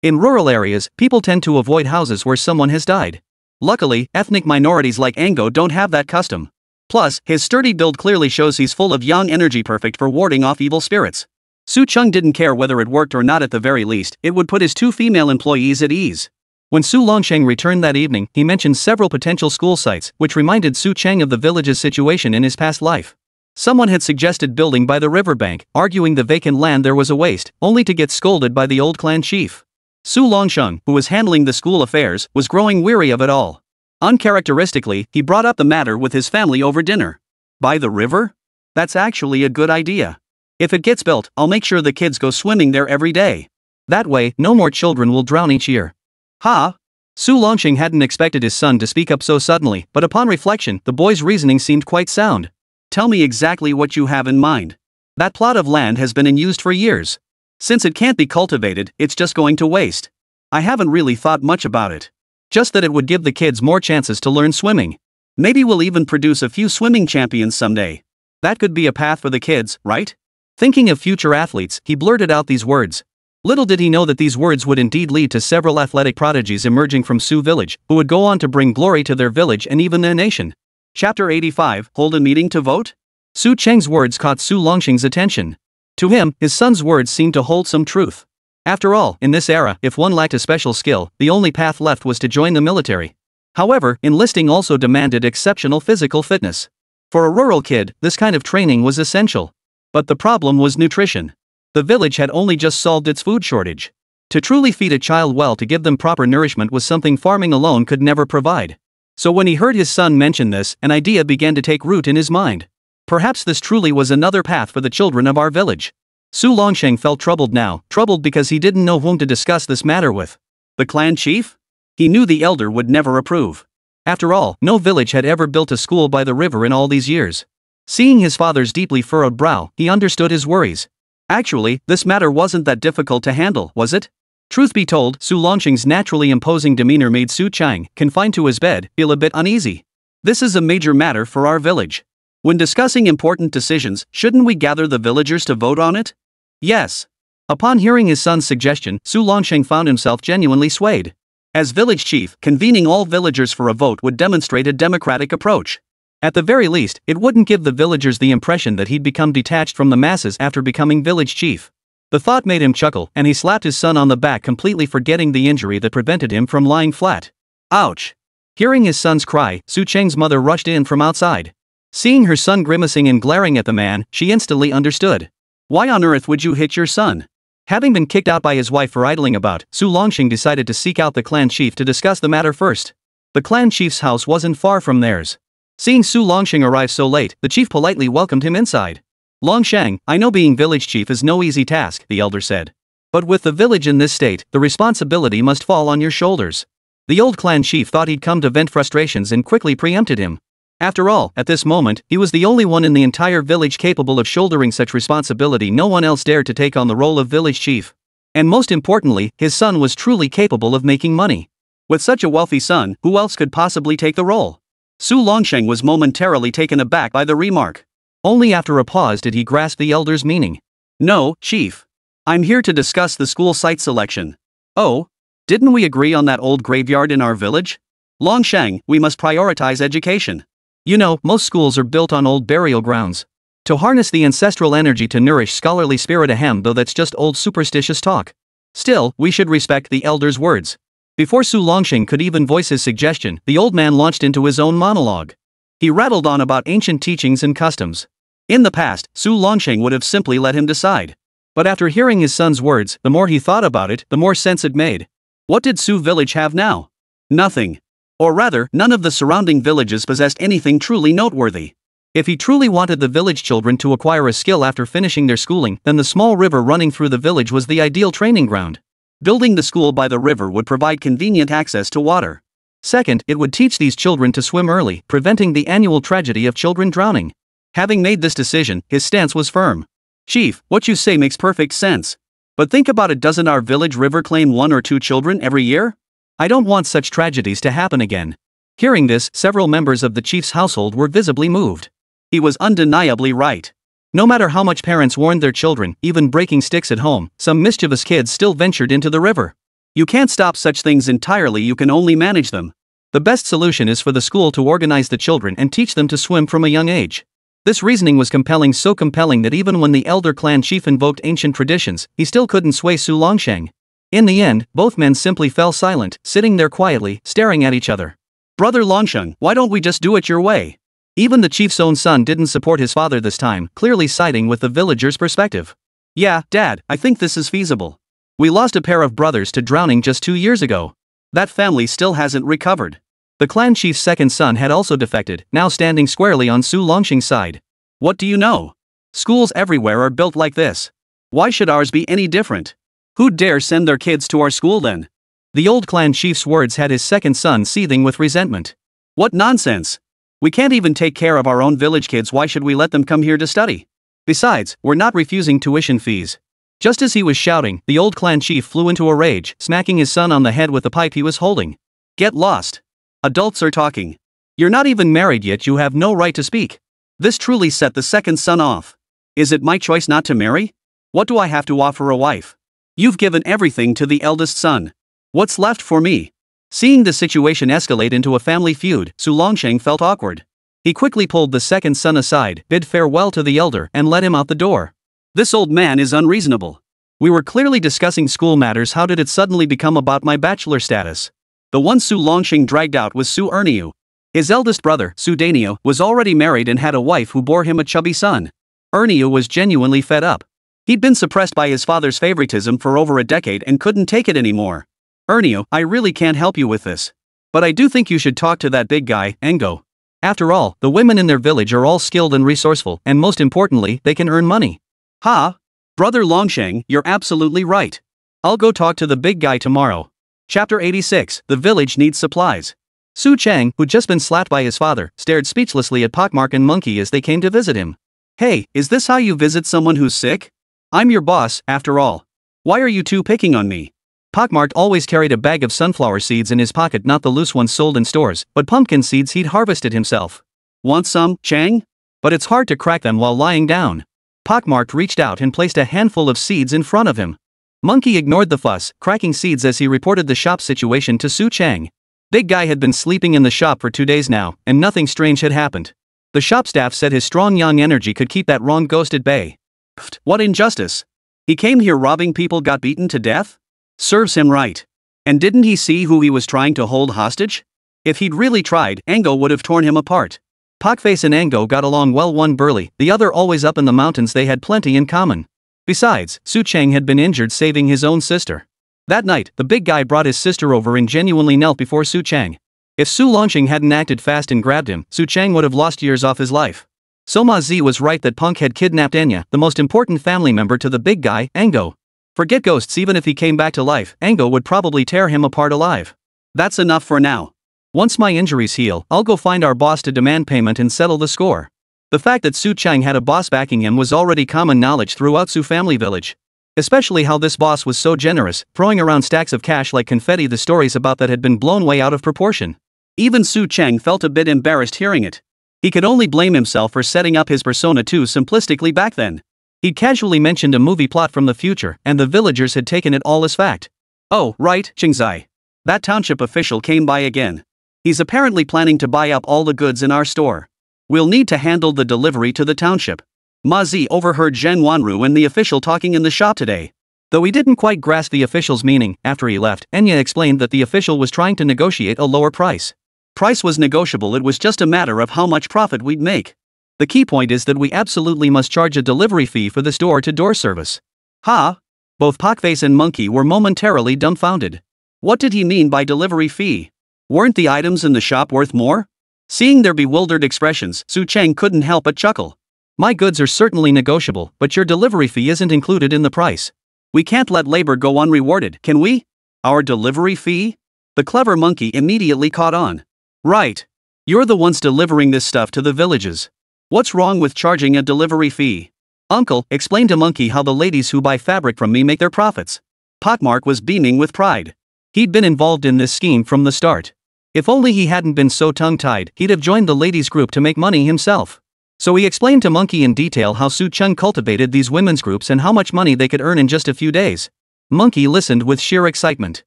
rural areas, people tend to avoid houses where someone has died. Luckily, ethnic minorities like Ango don't have that custom. Plus, his sturdy build clearly shows he's full of young energy, perfect for warding off evil spirits. Su Cheng didn't care whether it worked or not, at the very least, it would put his two female employees at ease. When Su Longsheng returned that evening, he mentioned several potential school sites, which reminded Su Cheng of the village's situation in his past life. Someone had suggested building by the riverbank, arguing the vacant land there was a waste, only to get scolded by the old clan chief. Su Longsheng, who was handling the school affairs, was growing weary of it all. Uncharacteristically, he brought up the matter with his family over dinner. "By the river? That's actually a good idea. If it gets built, I'll make sure the kids go swimming there every day. That way, no more children will drown each year." "Ha?" Su Longsheng hadn't expected his son to speak up so suddenly, but upon reflection, the boy's reasoning seemed quite sound. "Tell me exactly what you have in mind. That plot of land has been unused for years. Since it can't be cultivated, it's just going to waste. I haven't really thought much about it. Just that it would give the kids more chances to learn swimming. Maybe we'll even produce a few swimming champions someday." That could be a path for the kids, right? Thinking of future athletes, he blurted out these words. Little did he know that these words would indeed lead to several athletic prodigies emerging from Sioux village, who would go on to bring glory to their village and even the nation. Chapter 85, Hold a Meeting to Vote? Su Cheng's words caught Su Longxing's attention. To him, his son's words seemed to hold some truth. After all, in this era, if one lacked a special skill, the only path left was to join the military. However, enlisting also demanded exceptional physical fitness. For a rural kid, this kind of training was essential. But the problem was nutrition. The village had only just solved its food shortage. To truly feed a child well, to give them proper nourishment was something farming alone could never provide. So when he heard his son mention this, an idea began to take root in his mind. Perhaps this truly was another path for the children of our village. Su Longxing felt troubled now, troubled because he didn't know whom to discuss this matter with. The clan chief? He knew the elder would never approve. After all, no village had ever built a school by the river in all these years. Seeing his father's deeply furrowed brow, he understood his worries. Actually, this matter wasn't that difficult to handle, was it? Truth be told, Su Longxing's naturally imposing demeanor made Su Chang, confined to his bed, feel a bit uneasy. This is a major matter for our village. When discussing important decisions, shouldn't we gather the villagers to vote on it? Yes. Upon hearing his son's suggestion, Su Longxing found himself genuinely swayed. As village chief, convening all villagers for a vote would demonstrate a democratic approach. At the very least, it wouldn't give the villagers the impression that he'd become detached from the masses after becoming village chief. The thought made him chuckle, and he slapped his son on the back, completely forgetting the injury that prevented him from lying flat. Ouch! Hearing his son's cry, Su Cheng's mother rushed in from outside. Seeing her son grimacing and glaring at the man, she instantly understood. Why on earth would you hit your son? Having been kicked out by his wife for idling about, Su Longxing decided to seek out the clan chief to discuss the matter first. The clan chief's house wasn't far from theirs. Seeing Su Longxing arrive so late, the chief politely welcomed him inside. Longsheng, I know being village chief is no easy task, the elder said. But with the village in this state, the responsibility must fall on your shoulders. The old clan chief thought he'd come to vent frustrations and quickly preempted him. After all, at this moment, he was the only one in the entire village capable of shouldering such responsibility. No one else dared to take on the role of village chief. And most importantly, his son was truly capable of making money. With such a wealthy son, who else could possibly take the role? Su Longsheng was momentarily taken aback by the remark. Only after a pause did he grasp the elder's meaning. No, chief. I'm here to discuss the school site selection. Oh? Didn't we agree on that old graveyard in our village? Longsheng, we must prioritize education. You know, most schools are built on old burial grounds. To harness the ancestral energy to nourish scholarly spirit, ahem, though that's just old superstitious talk. Still, we should respect the elder's words. Before Su Longxing could even voice his suggestion, the old man launched into his own monologue. He rattled on about ancient teachings and customs. In the past, Su Longxing would have simply let him decide. But after hearing his son's words, the more he thought about it, the more sense it made. What did Sioux village have now? Nothing. Or rather, none of the surrounding villages possessed anything truly noteworthy. If he truly wanted the village children to acquire a skill after finishing their schooling, then the small river running through the village was the ideal training ground. Building the school by the river would provide convenient access to water. Second, it would teach these children to swim early, preventing the annual tragedy of children drowning. Having made this decision, his stance was firm. Chief, what you say makes perfect sense. But think about it, doesn't our village river claim 1 or 2 children every year? I don't want such tragedies to happen again. Hearing this, several members of the chief's household were visibly moved. He was undeniably right. No matter how much parents warned their children, even breaking sticks at home, some mischievous kids still ventured into the river. You can't stop such things entirely, you can only manage them. The best solution is for the school to organize the children and teach them to swim from a young age. This reasoning was compelling, so compelling that even when the elder clan chief invoked ancient traditions, he still couldn't sway Su Longsheng. In the end, both men simply fell silent, sitting there quietly, staring at each other. Brother Longsheng, why don't we just do it your way? Even the chief's own son didn't support his father this time, clearly siding with the villagers' perspective. Yeah, Dad, I think this is feasible. We lost a pair of brothers to drowning just 2 years ago. That family still hasn't recovered. The clan chief's second son had also defected, now standing squarely on Su Longsheng's side. What do you know? Schools everywhere are built like this. Why should ours be any different? Who'd dare send their kids to our school then? The old clan chief's words had his second son seething with resentment. What nonsense! We can't even take care of our own village kids, why should we let them come here to study? Besides, we're not refusing tuition fees. Just as he was shouting, the old clan chief flew into a rage, smacking his son on the head with the pipe he was holding. Get lost! Adults are talking. You're not even married yet, you have no right to speak. This truly set the second son off. Is it my choice not to marry? What do I have to offer a wife? You've given everything to the eldest son. What's left for me? Seeing the situation escalate into a family feud, Su Longsheng felt awkward. He quickly pulled the second son aside, bid farewell to the elder, and let him out the door. This old man is unreasonable. We were clearly discussing school matters. How did it suddenly become about my bachelor status? The one Su Longsheng dragged out was Su Erniu. His eldest brother, Su Danio, was already married and had a wife who bore him a chubby son. Erniu was genuinely fed up. He'd been suppressed by his father's favoritism for over a decade and couldn't take it anymore. Erniu, I really can't help you with this. But I do think you should talk to that big guy, Engo. After all, the women in their village are all skilled and resourceful, and most importantly, they can earn money. Ha! Brother Longsheng, you're absolutely right. I'll go talk to the big guy tomorrow. Chapter 86, The Village Needs Supplies. Su Chang, who'd just been slapped by his father, stared speechlessly at Pockmark and Monkey as they came to visit him. Hey, is this how you visit someone who's sick? I'm your boss, after all. Why are you two picking on me? Pockmark always carried a bag of sunflower seeds in his pocket, not the loose ones sold in stores, but pumpkin seeds he'd harvested himself. Want some, Chang? But it's hard to crack them while lying down. Pockmark reached out and placed a handful of seeds in front of him. Monkey ignored the fuss, cracking seeds as he reported the shop situation to Su Chang. Big Guy had been sleeping in the shop for 2 days now, and nothing strange had happened. The shop staff said his strong young energy could keep that wrong ghost at bay. Pfft, what injustice! He came here robbing people, got beaten to death? Serves him right. And didn't he see who he was trying to hold hostage? If he'd really tried, Ango would have torn him apart. Pockface and Ango got along well, one burly, the other always up in the mountains. They had plenty in common. Besides, Su Chang had been injured saving his own sister. That night, the big guy brought his sister over and genuinely knelt before Su Chang. If Su Longsheng hadn't acted fast and grabbed him, Su Chang would have lost years off his life. Soma Zi was right that Punk had kidnapped Enya, the most important family member to the big guy, Ango. Forget ghosts, even if he came back to life, Ango would probably tear him apart alive. That's enough for now. Once my injuries heal, I'll go find our boss to demand payment and settle the score. The fact that Su Chang had a boss backing him was already common knowledge throughout Su family village. Especially how this boss was so generous, throwing around stacks of cash like confetti. The stories about that had been blown way out of proportion. Even Su Chang felt a bit embarrassed hearing it. He could only blame himself for setting up his persona too simplistically back then. He'd casually mentioned a movie plot from the future, and the villagers had taken it all as fact. Oh, right, Qingzai. That township official came by again. He's apparently planning to buy up all the goods in our store. We'll need to handle the delivery to the township. Ma Zi overheard Zheng Wanru and the official talking in the shop today. Though he didn't quite grasp the official's meaning, after he left, Enya explained that the official was trying to negotiate a lower price. Price was negotiable, it was just a matter of how much profit we'd make. The key point is that we absolutely must charge a delivery fee for this door-to-door service. Ha! Both Pockface and Monkey were momentarily dumbfounded. What did he mean by delivery fee? Weren't the items in the shop worth more? Seeing their bewildered expressions, Su Chang couldn't help but chuckle. My goods are certainly negotiable, but your delivery fee isn't included in the price. We can't let labor go unrewarded, can we? Our delivery fee? The clever Monkey immediately caught on. Right. You're the ones delivering this stuff to the villages. What's wrong with charging a delivery fee? Uncle, explain to Monkey how the ladies who buy fabric from me make their profits. Pockmark was beaming with pride. He'd been involved in this scheme from the start. If only he hadn't been so tongue-tied, he'd have joined the ladies' group to make money himself. So he explained to Monkey in detail how Su Chang cultivated these women's groups and how much money they could earn in just a few days. Monkey listened with sheer excitement.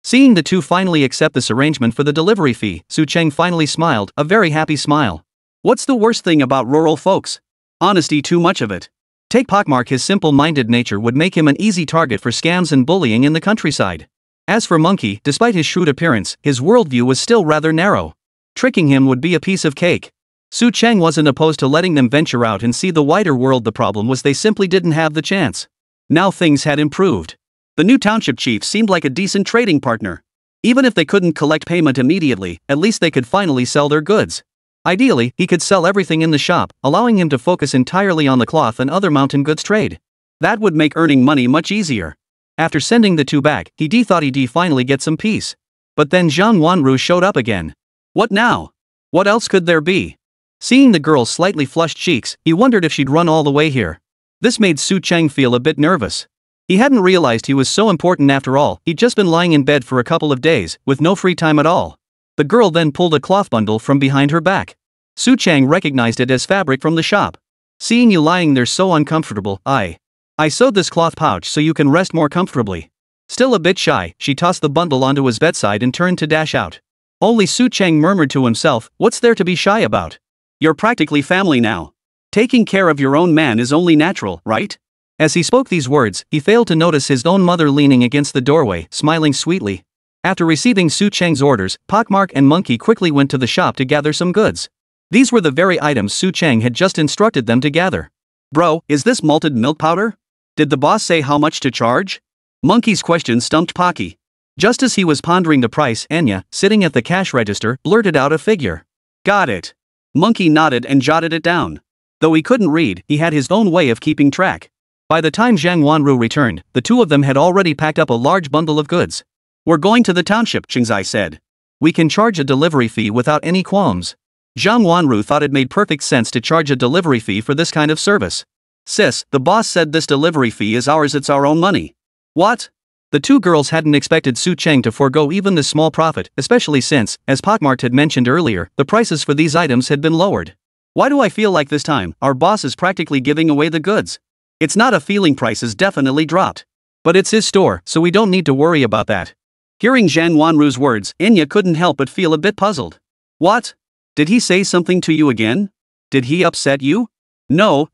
Seeing the two finally accept this arrangement for the delivery fee, Su Chang finally smiled, a very happy smile. What's the worst thing about rural folks? Honesty, too much of it. Take Pockmark, his simple-minded nature would make him an easy target for scams and bullying in the countryside. As for Monkey, despite his shrewd appearance, his worldview was still rather narrow. Tricking him would be a piece of cake. Su Chang wasn't opposed to letting them venture out and see the wider world. The problem was they simply didn't have the chance. Now things had improved. The new township chief seemed like a decent trading partner. Even if they couldn't collect payment immediately, at least they could finally sell their goods. Ideally, he could sell everything in the shop, allowing him to focus entirely on the cloth and other mountain goods trade. That would make earning money much easier. After sending the two back, he thought he'd finally get some peace. But then Zhang Wanru showed up again. What now? What else could there be? Seeing the girl's slightly flushed cheeks, he wondered if she'd run all the way here. This made Su Chang feel a bit nervous. He hadn't realized he was so important after all. He'd just been lying in bed for a couple of days, with no free time at all. The girl then pulled a cloth bundle from behind her back. Su Chang recognized it as fabric from the shop. Seeing you lying there so uncomfortable, I sewed this cloth pouch so you can rest more comfortably. Still a bit shy, she tossed the bundle onto his bedside and turned to dash out. Only Su Chang murmured to himself, what's there to be shy about? You're practically family now. Taking care of your own man is only natural, right? As he spoke these words, he failed to notice his own mother leaning against the doorway, smiling sweetly. After receiving Su Chang's orders, Pockmark and Monkey quickly went to the shop to gather some goods. These were the very items Su Chang had just instructed them to gather. Bro, is this malted milk powder? Did the boss say how much to charge? Monkey's question stumped Pocky. Just as he was pondering the price, Enya, sitting at the cash register, blurted out a figure. Got it. Monkey nodded and jotted it down. Though he couldn't read, he had his own way of keeping track. By the time Zhang Wanru returned, the two of them had already packed up a large bundle of goods. We're going to the township, Qingzai said. We can charge a delivery fee without any qualms. Zhang Wanru thought it made perfect sense to charge a delivery fee for this kind of service. Sis, the boss said this delivery fee is ours, it's our own money. What? The two girls hadn't expected Su Chang to forego even this small profit, especially since, as Pockmark had mentioned earlier, the prices for these items had been lowered. Why do I feel like this time, our boss is practically giving away the goods? It's not a feeling, prices definitely dropped. But it's his store, so we don't need to worry about that. Hearing Zhang Wanru's words, Enya couldn't help but feel a bit puzzled. What? Did he say something to you again? Did he upset you? No.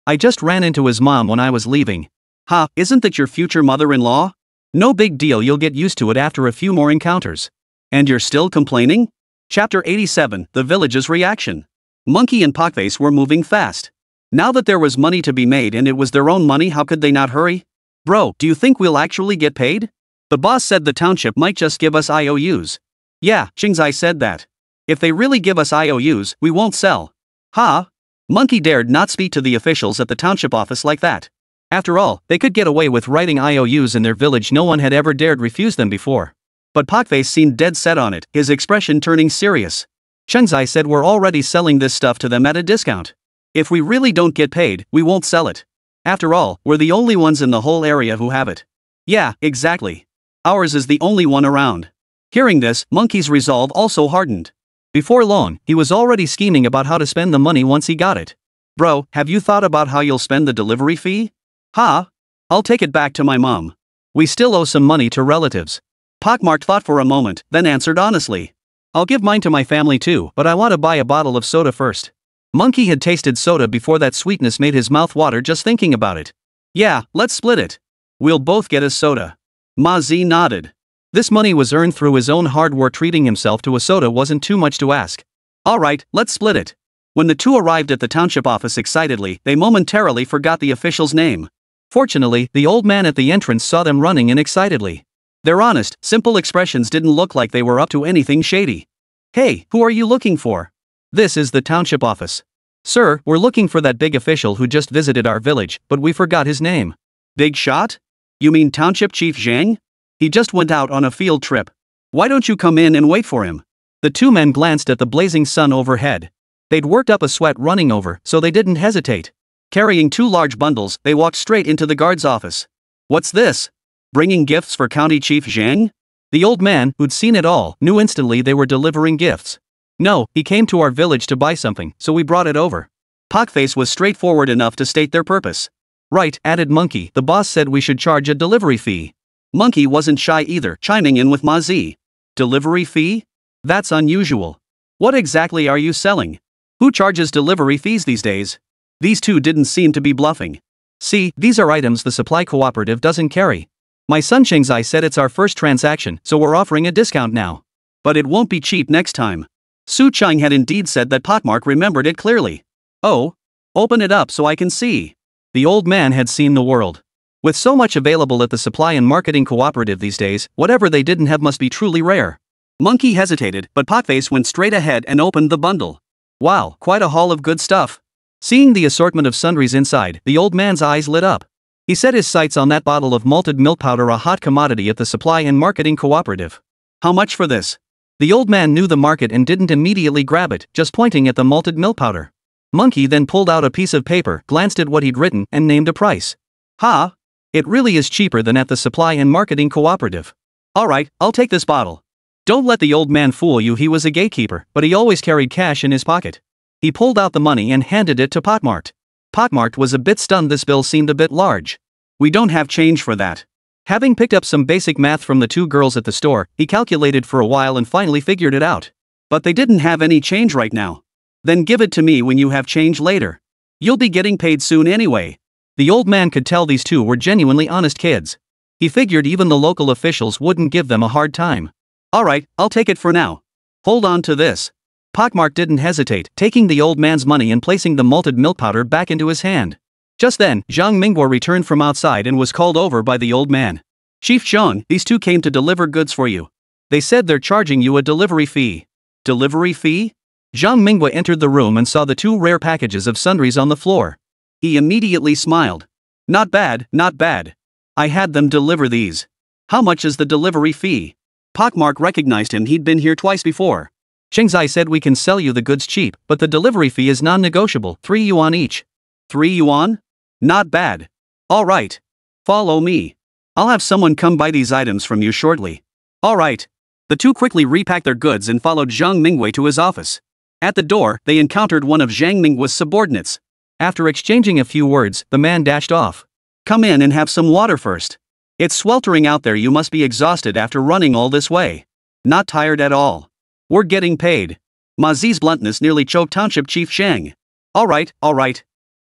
I just ran into his mom when I was leaving. Ha, isn't that your future mother-in-law? No big deal, you'll get used to it after a few more encounters. And you're still complaining? Chapter 87, The Village's Reaction. Monkey and Pockface were moving fast. Now that there was money to be made and it was their own money, how could they not hurry? Bro, do you think we'll actually get paid? The boss said the township might just give us IOUs. Yeah, Qingzai said that. If they really give us IOUs, we won't sell. Ha? Monkey dared not speak to the officials at the township office like that. After all, they could get away with writing IOUs in their village, no one had ever dared refuse them before. But Pockface seemed dead set on it, his expression turning serious. Qingzai said we're already selling this stuff to them at a discount. If we really don't get paid, we won't sell it. After all, we're the only ones in the whole area who have it. Yeah, exactly. Ours is the only one around. Hearing this, Monkey's resolve also hardened. Before long, he was already scheming about how to spend the money once he got it. Bro, have you thought about how you'll spend the delivery fee? Ha? I'll take it back to my mom. We still owe some money to relatives. Pockmark thought for a moment, then answered honestly. I'll give mine to my family too, but I want to buy a bottle of soda first. Monkey had tasted soda before, that sweetness made his mouth water just thinking about it. Yeah, let's split it. We'll both get a soda. Ma Zi nodded. This money was earned through his own hard work, treating himself to a soda wasn't too much to ask. Alright, let's split it. When the two arrived at the township office excitedly, they momentarily forgot the official's name. Fortunately, the old man at the entrance saw them running in excitedly. Their honest, simple expressions didn't look like they were up to anything shady. Hey, who are you looking for? This is the township office. Sir, we're looking for that big official who just visited our village, but we forgot his name. Big shot? You mean Township Chief Zhang? He just went out on a field trip. Why don't you come in and wait for him? The two men glanced at the blazing sun overhead. They'd worked up a sweat running over, so they didn't hesitate. Carrying two large bundles, they walked straight into the guard's office. What's this? Bringing gifts for County Chief Zhang? The old man, who'd seen it all, knew instantly they were delivering gifts. No, he came to our village to buy something, so we brought it over. Pockface was straightforward enough to state their purpose. Right, added Monkey, the boss said we should charge a delivery fee. Monkey wasn't shy either, chiming in with Ma Zi. Delivery fee? That's unusual. What exactly are you selling? Who charges delivery fees these days? These two didn't seem to be bluffing. See, these are items the supply cooperative doesn't carry. My son Qingzai said it's our first transaction, so we're offering a discount now. But it won't be cheap next time. Su Chang had indeed said that. Pockmark remembered it clearly. Oh? Open it up so I can see. The old man had seen the world. With so much available at the supply and marketing cooperative these days, whatever they didn't have must be truly rare. Monkey hesitated, but Pockface went straight ahead and opened the bundle. Wow, quite a haul of good stuff. Seeing the assortment of sundries inside, the old man's eyes lit up. He set his sights on that bottle of malted milk powder, a hot commodity at the supply and marketing cooperative. How much for this? The old man knew the market and didn't immediately grab it, just pointing at the malted milk powder. Monkey then pulled out a piece of paper, glanced at what he'd written, and named a price. Ha! It really is cheaper than at the supply and marketing cooperative. Alright, I'll take this bottle. Don't let the old man fool you, he was a gatekeeper, but he always carried cash in his pocket. He pulled out the money and handed it to Potmart. Potmart was a bit stunned, this bill seemed a bit large. We don't have change for that. Having picked up some basic math from the two girls at the store, he calculated for a while and finally figured it out. But they didn't have any change right now. Then give it to me when you have change later. You'll be getting paid soon anyway. The old man could tell these two were genuinely honest kids. He figured even the local officials wouldn't give them a hard time. Alright, I'll take it for now. Hold on to this. Potmart didn't hesitate, taking the old man's money and placing the malted milk powder back into his hand. Just then, Zhang Mingguo returned from outside and was called over by the old man. Chief Zhang, these two came to deliver goods for you. They said they're charging you a delivery fee. Delivery fee? Zhang Mingguo entered the room and saw the two rare packages of sundries on the floor. He immediately smiled. Not bad, not bad. I had them deliver these. How much is the delivery fee? Potmart recognized him, he'd been here twice before. Chengzai said we can sell you the goods cheap, but the delivery fee is non-negotiable, 3 yuan each. 3 yuan? Not bad. Alright. Follow me. I'll have someone come buy these items from you shortly. Alright. The two quickly repacked their goods and followed Zhang Mingwei to his office. At the door, they encountered one of Zhang Mingwei's subordinates. After exchanging a few words, the man dashed off. Come in and have some water first. It's sweltering out there, you must be exhausted after running all this way. Not tired at all. We're getting paid. Ma Zi's bluntness nearly choked Township Chief Shang. Alright.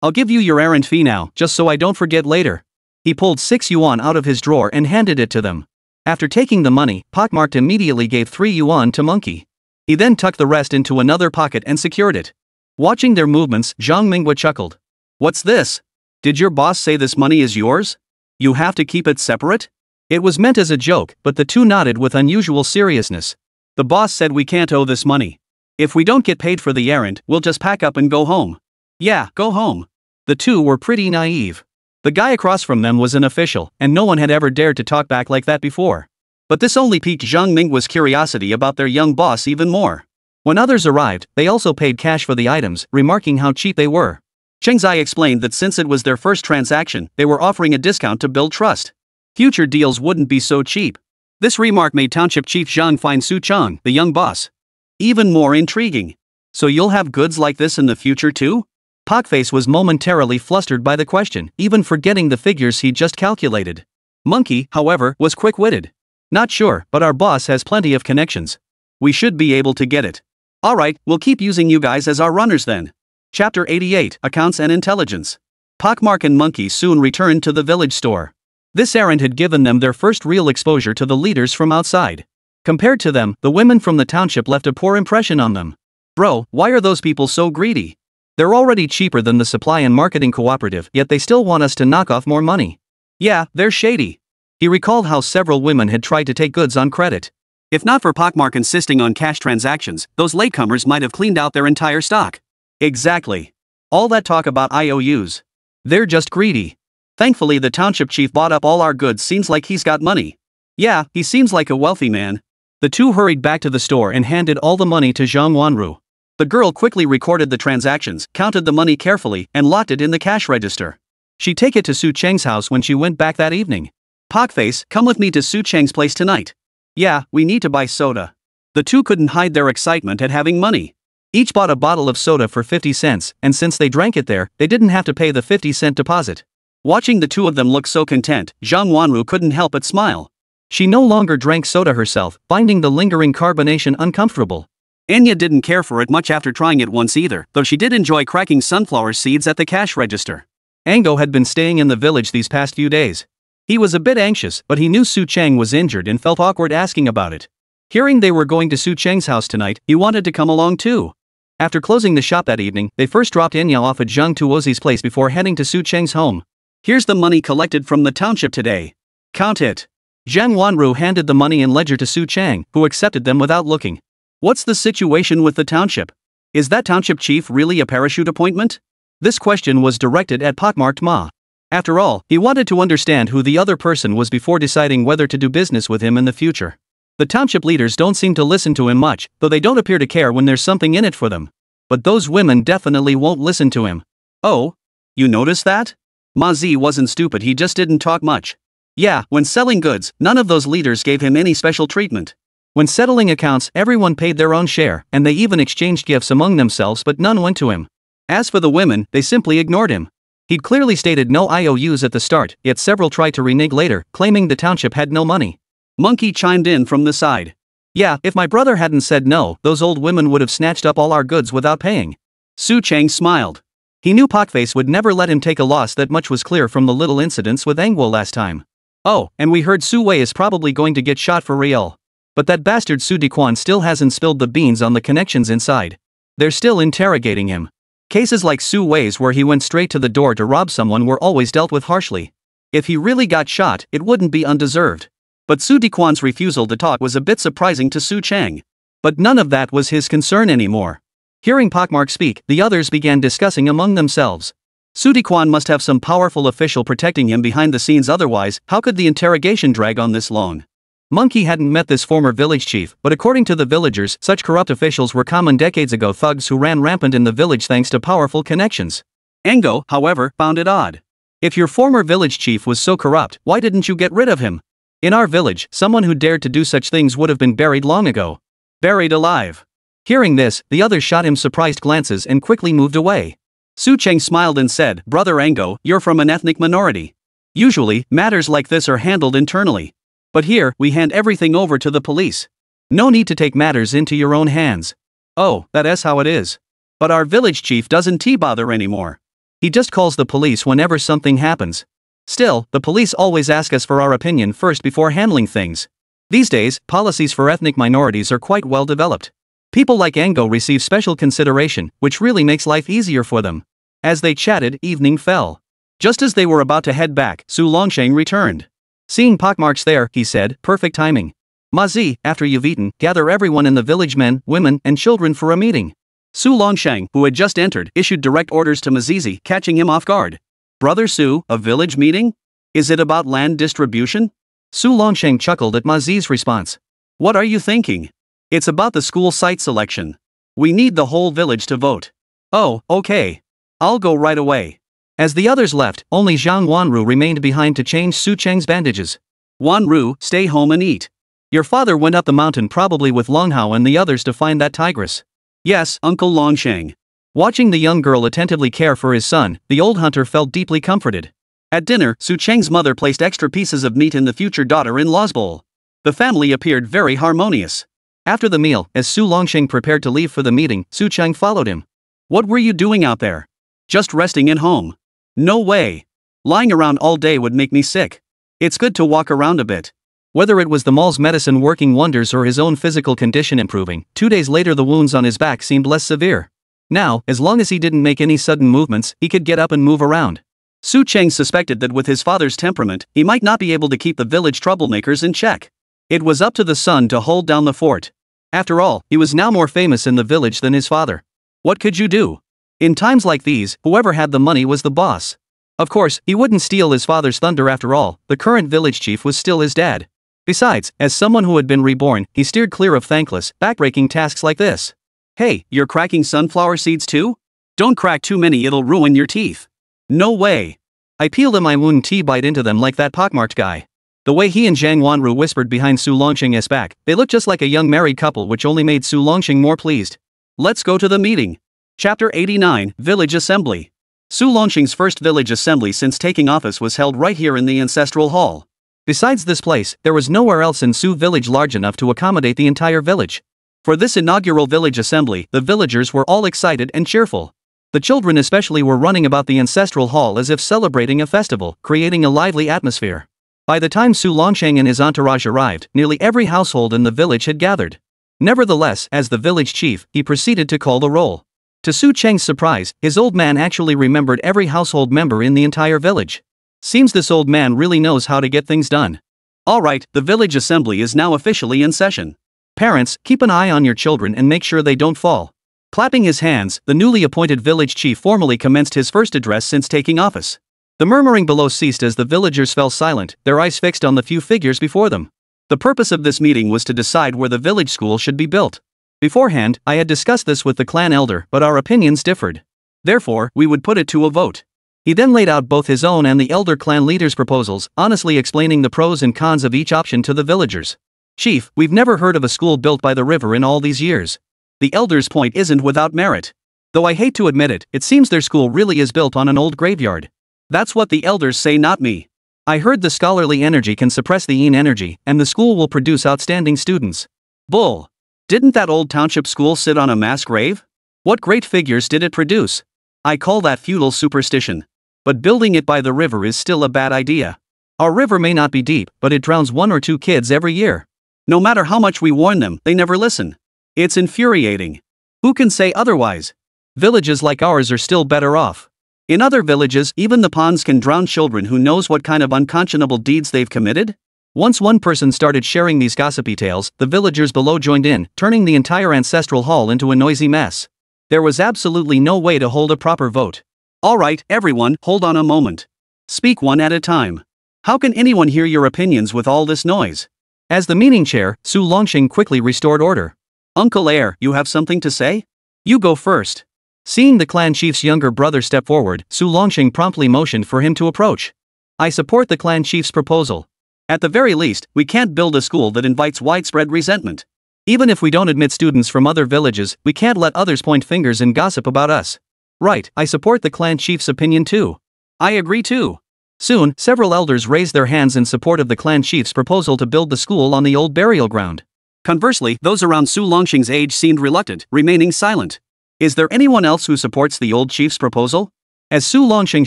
I'll give you your errand fee now, just so I don't forget later. He pulled 6 yuan out of his drawer and handed it to them. After taking the money, Potmart immediately gave 3 yuan to Monkey. He then tucked the rest into another pocket and secured it. Watching their movements, Zhang Mingguo chuckled. What's this? Did your boss say this money is yours? You have to keep it separate? It was meant as a joke, but the two nodded with unusual seriousness. The boss said we can't owe this money. If we don't get paid for the errand, we'll just pack up and go home. Yeah, go home. The two were pretty naive. The guy across from them was an official, and no one had ever dared to talk back like that before. But this only piqued Zhang Mingguo's curiosity about their young boss even more. When others arrived, they also paid cash for the items, remarking how cheap they were. Chengzai explained that since it was their first transaction, they were offering a discount to build trust. Future deals wouldn't be so cheap. This remark made Township Chief Zhang find Su Chang, the young boss, even more intriguing. So you'll have goods like this in the future too? Pockface was momentarily flustered by the question, even forgetting the figures he just calculated. Monkey, however, was quick-witted. Not sure, but our boss has plenty of connections. We should be able to get it. Alright, we'll keep using you guys as our runners then. Chapter 88, Accounts and Intelligence. Pockmark and Monkey soon returned to the village store. This errand had given them their first real exposure to the leaders from outside. Compared to them, the women from the township left a poor impression on them. Bro, why are those people so greedy? They're already cheaper than the supply and marketing cooperative, yet they still want us to knock off more money. Yeah, they're shady. He recalled how several women had tried to take goods on credit. If not for Pockmark insisting on cash transactions, those latecomers might have cleaned out their entire stock. Exactly. All that talk about IOUs. They're just greedy. Thankfully the township chief bought up all our goods, seems like he's got money. Yeah, he seems like a wealthy man. The two hurried back to the store and handed all the money to Zhang Wanru. The girl quickly recorded the transactions, counted the money carefully, and locked it in the cash register. She'd take it to Su Cheng's house when she went back that evening. Pockface, come with me to Su Cheng's place tonight. Yeah, we need to buy soda. The two couldn't hide their excitement at having money. Each bought a bottle of soda for 50 cents, and since they drank it there, they didn't have to pay the 50-cent deposit. Watching the two of them look so content, Zhang Wanru couldn't help but smile. She no longer drank soda herself, finding the lingering carbonation uncomfortable. Enya didn't care for it much after trying it once either, though she did enjoy cracking sunflower seeds at the cash register. Ango had been staying in the village these past few days. He was a bit anxious, but he knew Su Cheng was injured and felt awkward asking about it. Hearing they were going to Su Cheng's house tonight, he wanted to come along too. After closing the shop that evening, they first dropped Enya off at Zhang Tuozi's place before heading to Su Cheng's home. Here's the money collected from the township today. Count it. Zhang Wanru handed the money and ledger to Su Cheng, who accepted them without looking. What's the situation with the township? Is that township chief really a parachute appointment? This question was directed at Pockmarked Ma. After all, he wanted to understand who the other person was before deciding whether to do business with him in the future. The township leaders don't seem to listen to him much, though they don't appear to care when there's something in it for them. But those women definitely won't listen to him. Oh? You notice that? Ma Zi wasn't stupid, he just didn't talk much. Yeah, when selling goods, none of those leaders gave him any special treatment. When settling accounts, everyone paid their own share, and they even exchanged gifts among themselves, but none went to him. As for the women, they simply ignored him. He'd clearly stated no IOUs at the start, yet several tried to renege later, claiming the township had no money. Monkey chimed in from the side. Yeah, if my brother hadn't said no, those old women would have snatched up all our goods without paying. Su Chang smiled. He knew Pockface would never let him take a loss. That much was clear from the little incidents with Angwo last time. Oh, and we heard Su Wei is probably going to get shot for real. But that bastard Su Dequan still hasn't spilled the beans on the connections inside. They're still interrogating him. Cases like Su Wei's, where he went straight to the door to rob someone, were always dealt with harshly. If he really got shot, it wouldn't be undeserved. But Su Dequan's refusal to talk was a bit surprising to Su Chang. But none of that was his concern anymore. Hearing Pockmark speak, the others began discussing among themselves. Su Dequan must have some powerful official protecting him behind the scenes, otherwise, how could the interrogation drag on this long? Monkey hadn't met this former village chief, but according to the villagers, such corrupt officials were common decades ago, thugs who ran rampant in the village thanks to powerful connections. Ango, however, found it odd. If your former village chief was so corrupt, why didn't you get rid of him? In our village, someone who dared to do such things would have been buried long ago. Buried alive. Hearing this, the others shot him surprised glances and quickly moved away. Su Cheng smiled and said, Brother Ango, you're from an ethnic minority. Usually, matters like this are handled internally. But here, we hand everything over to the police. No need to take matters into your own hands. Oh, that's how it is. But our village chief doesn't bother anymore. He just calls the police whenever something happens. Still, the police always ask us for our opinion first before handling things. These days, policies for ethnic minorities are quite well developed. People like Ango receive special consideration, which really makes life easier for them. As they chatted, evening fell. Just as they were about to head back, Su Longsheng returned. Seeing pockmarks there, he said, perfect timing. Mazi, after you've eaten, gather everyone in the village, men, women, and children for a meeting. Su Longsheng, who had just entered, issued direct orders to Mazizi, catching him off guard. Brother Su, a village meeting? Is it about land distribution? Su Longsheng chuckled at Mazi's response. What are you thinking? It's about the school site selection. We need the whole village to vote. Oh, okay. I'll go right away. As the others left, only Zhang Wanru remained behind to change Su Cheng's bandages. Wanru, stay home and eat. Your father went up the mountain probably with Longhao and the others to find that tigress. Yes, Uncle Longsheng. Watching the young girl attentively care for his son, the old hunter felt deeply comforted. At dinner, Su Cheng's mother placed extra pieces of meat in the future daughter-in-law's bowl. The family appeared very harmonious. After the meal, as Su Longsheng prepared to leave for the meeting, Su Cheng followed him. What were you doing out there? Just resting at home. No way. Lying around all day would make me sick. It's good to walk around a bit. Whether it was the mall's medicine working wonders or his own physical condition improving, 2 days later the wounds on his back seemed less severe. Now, as long as he didn't make any sudden movements, he could get up and move around. Su Cheng suspected that with his father's temperament, he might not be able to keep the village troublemakers in check. It was up to the son to hold down the fort. After all, he was now more famous in the village than his father. What could you do? In times like these, whoever had the money was the boss. Of course, he wouldn't steal his father's thunder after all, the current village chief was still his dad. Besides, as someone who had been reborn, he steered clear of thankless, backbreaking tasks like this. Hey, you're cracking sunflower seeds too? Don't crack too many, it'll ruin your teeth. No way. I peeled a Maimun tea bite into them like that pockmarked guy. The way he and Zhang Wanru whispered behind Su Longsheng's back, they looked just like a young married couple, which only made Su Longsheng more pleased. Let's go to the meeting. Chapter 89, Village Assembly. Su Longsheng's first village assembly since taking office was held right here in the ancestral hall. Besides this place, there was nowhere else in Su village large enough to accommodate the entire village. For this inaugural village assembly, the villagers were all excited and cheerful. The children especially were running about the ancestral hall as if celebrating a festival, creating a lively atmosphere. By the time Su Longsheng and his entourage arrived, nearly every household in the village had gathered. Nevertheless, as the village chief, he proceeded to call the roll. To Su Cheng's surprise, his old man actually remembered every household member in the entire village. Seems this old man really knows how to get things done. Alright, the village assembly is now officially in session. Parents, keep an eye on your children and make sure they don't fall. Clapping his hands, the newly appointed village chief formally commenced his first address since taking office. The murmuring below ceased as the villagers fell silent, their eyes fixed on the few figures before them. The purpose of this meeting was to decide where the village school should be built. Beforehand, I had discussed this with the clan elder, but our opinions differed. Therefore, we would put it to a vote. He then laid out both his own and the elder clan leader's proposals, honestly explaining the pros and cons of each option to the villagers. Chief, we've never heard of a school built by the river in all these years. The elders' point isn't without merit. Though I hate to admit it, it seems their school really is built on an old graveyard. That's what the elders say, not me. I heard the scholarly energy can suppress the yin energy, and the school will produce outstanding students. Bull. Didn't that old township school sit on a mass grave? What great figures did it produce? I call that feudal superstition. But building it by the river is still a bad idea. Our river may not be deep, but it drowns 1 or 2 kids every year. No matter how much we warn them, they never listen. It's infuriating. Who can say otherwise? Villages like ours are still better off. In other villages, even the ponds can drown children who knows what kind of unconscionable deeds they've committed? Once one person started sharing these gossipy tales, the villagers below joined in, turning the entire ancestral hall into a noisy mess. There was absolutely no way to hold a proper vote. Alright, everyone, hold on a moment. Speak one at a time. How can anyone hear your opinions with all this noise? As the meeting chair, Su Longxing quickly restored order. Uncle Heir, you have something to say? You go first. Seeing the clan chief's younger brother step forward, Su Longxing promptly motioned for him to approach. I support the clan chief's proposal. At the very least, we can't build a school that invites widespread resentment. Even if we don't admit students from other villages, we can't let others point fingers and gossip about us. Right, I support the clan chief's opinion too. I agree too. Soon, several elders raised their hands in support of the clan chief's proposal to build the school on the old burial ground. Conversely, those around Su Longxing's age seemed reluctant, remaining silent. Is there anyone else who supports the old chief's proposal? As Su Longxing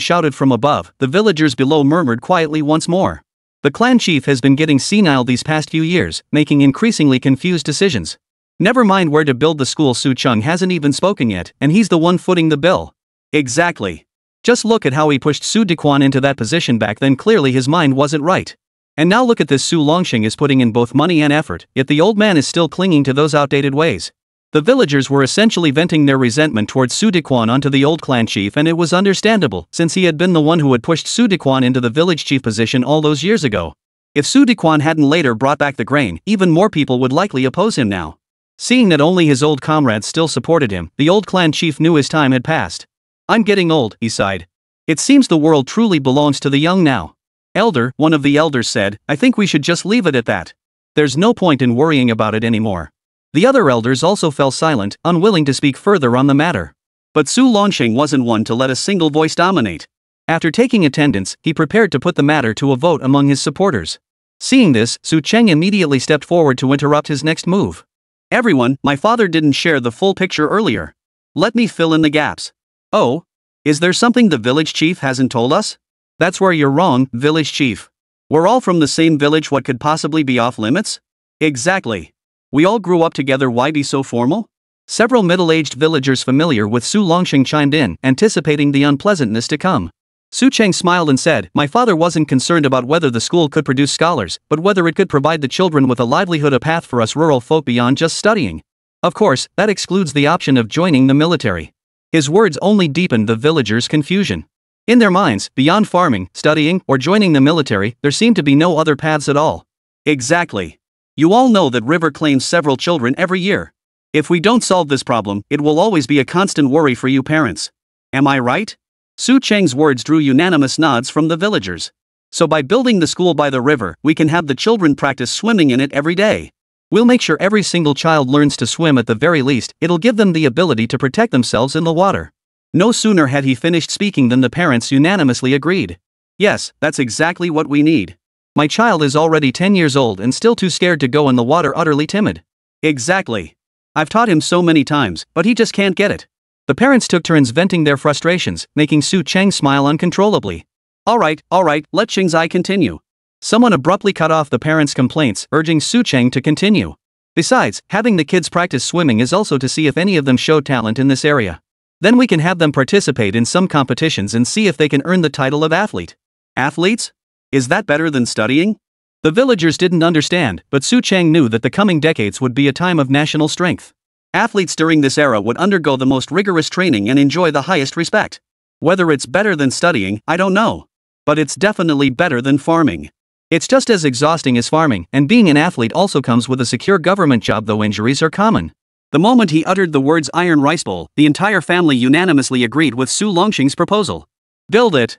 shouted from above, the villagers below murmured quietly once more. The clan chief has been getting senile these past few years, making increasingly confused decisions. Never mind where to build the school, Su Chung hasn't even spoken yet, and he's the one footing the bill. Exactly. Just look at how he pushed Su Dequan into that position back then. Clearly his mind wasn't right. And now look at this, Su Longxing is putting in both money and effort, yet the old man is still clinging to those outdated ways. The villagers were essentially venting their resentment towards Su Dequan onto the old clan chief, and it was understandable, since he had been the one who had pushed Su Dequan into the village chief position all those years ago. If Su Dequan hadn't later brought back the grain, even more people would likely oppose him now. Seeing that only his old comrades still supported him, the old clan chief knew his time had passed. I'm getting old, he sighed. It seems the world truly belongs to the young now. Elder, one of the elders said, I think we should just leave it at that. There's no point in worrying about it anymore. The other elders also fell silent, unwilling to speak further on the matter. But Su Longxing wasn't one to let a single voice dominate. After taking attendance, he prepared to put the matter to a vote among his supporters. Seeing this, Su Cheng immediately stepped forward to interrupt his next move. Everyone, my father didn't share the full picture earlier. Let me fill in the gaps. Oh? Is there something the village chief hasn't told us? That's where you're wrong, village chief. We're all from the same village, what could possibly be off limits? Exactly. We all grew up together, why be so formal? Several middle-aged villagers familiar with Su Longxing chimed in, anticipating the unpleasantness to come. Su Cheng smiled and said, my father wasn't concerned about whether the school could produce scholars, but whether it could provide the children with a livelihood, a path for us rural folk beyond just studying. Of course, that excludes the option of joining the military. His words only deepened the villagers' confusion. In their minds, beyond farming, studying, or joining the military, there seemed to be no other paths at all. Exactly. You all know that River claims several children every year. If we don't solve this problem, it will always be a constant worry for you parents. Am I right? Su Cheng's words drew unanimous nods from the villagers. So by building the school by the river, we can have the children practice swimming in it every day. We'll make sure every single child learns to swim. At the very least, it'll give them the ability to protect themselves in the water. No sooner had he finished speaking than the parents unanimously agreed. Yes, that's exactly what we need. My child is already 10 years old and still too scared to go in the water, utterly timid. Exactly. I've taught him so many times, but he just can't get it. The parents took turns venting their frustrations, making Su Cheng smile uncontrollably. Alright, let Qingzai continue. Someone abruptly cut off the parents' complaints, urging Su Cheng to continue. Besides, having the kids practice swimming is also to see if any of them show talent in this area. Then we can have them participate in some competitions and see if they can earn the title of athlete. Athletes? Is that better than studying? The villagers didn't understand, but Su Cheng knew that the coming decades would be a time of national strength. Athletes during this era would undergo the most rigorous training and enjoy the highest respect. Whether it's better than studying, I don't know. But it's definitely better than farming. It's just as exhausting as farming, and being an athlete also comes with a secure government job, though injuries are common. The moment he uttered the words iron rice bowl, the entire family unanimously agreed with Su Longxing's proposal. Build it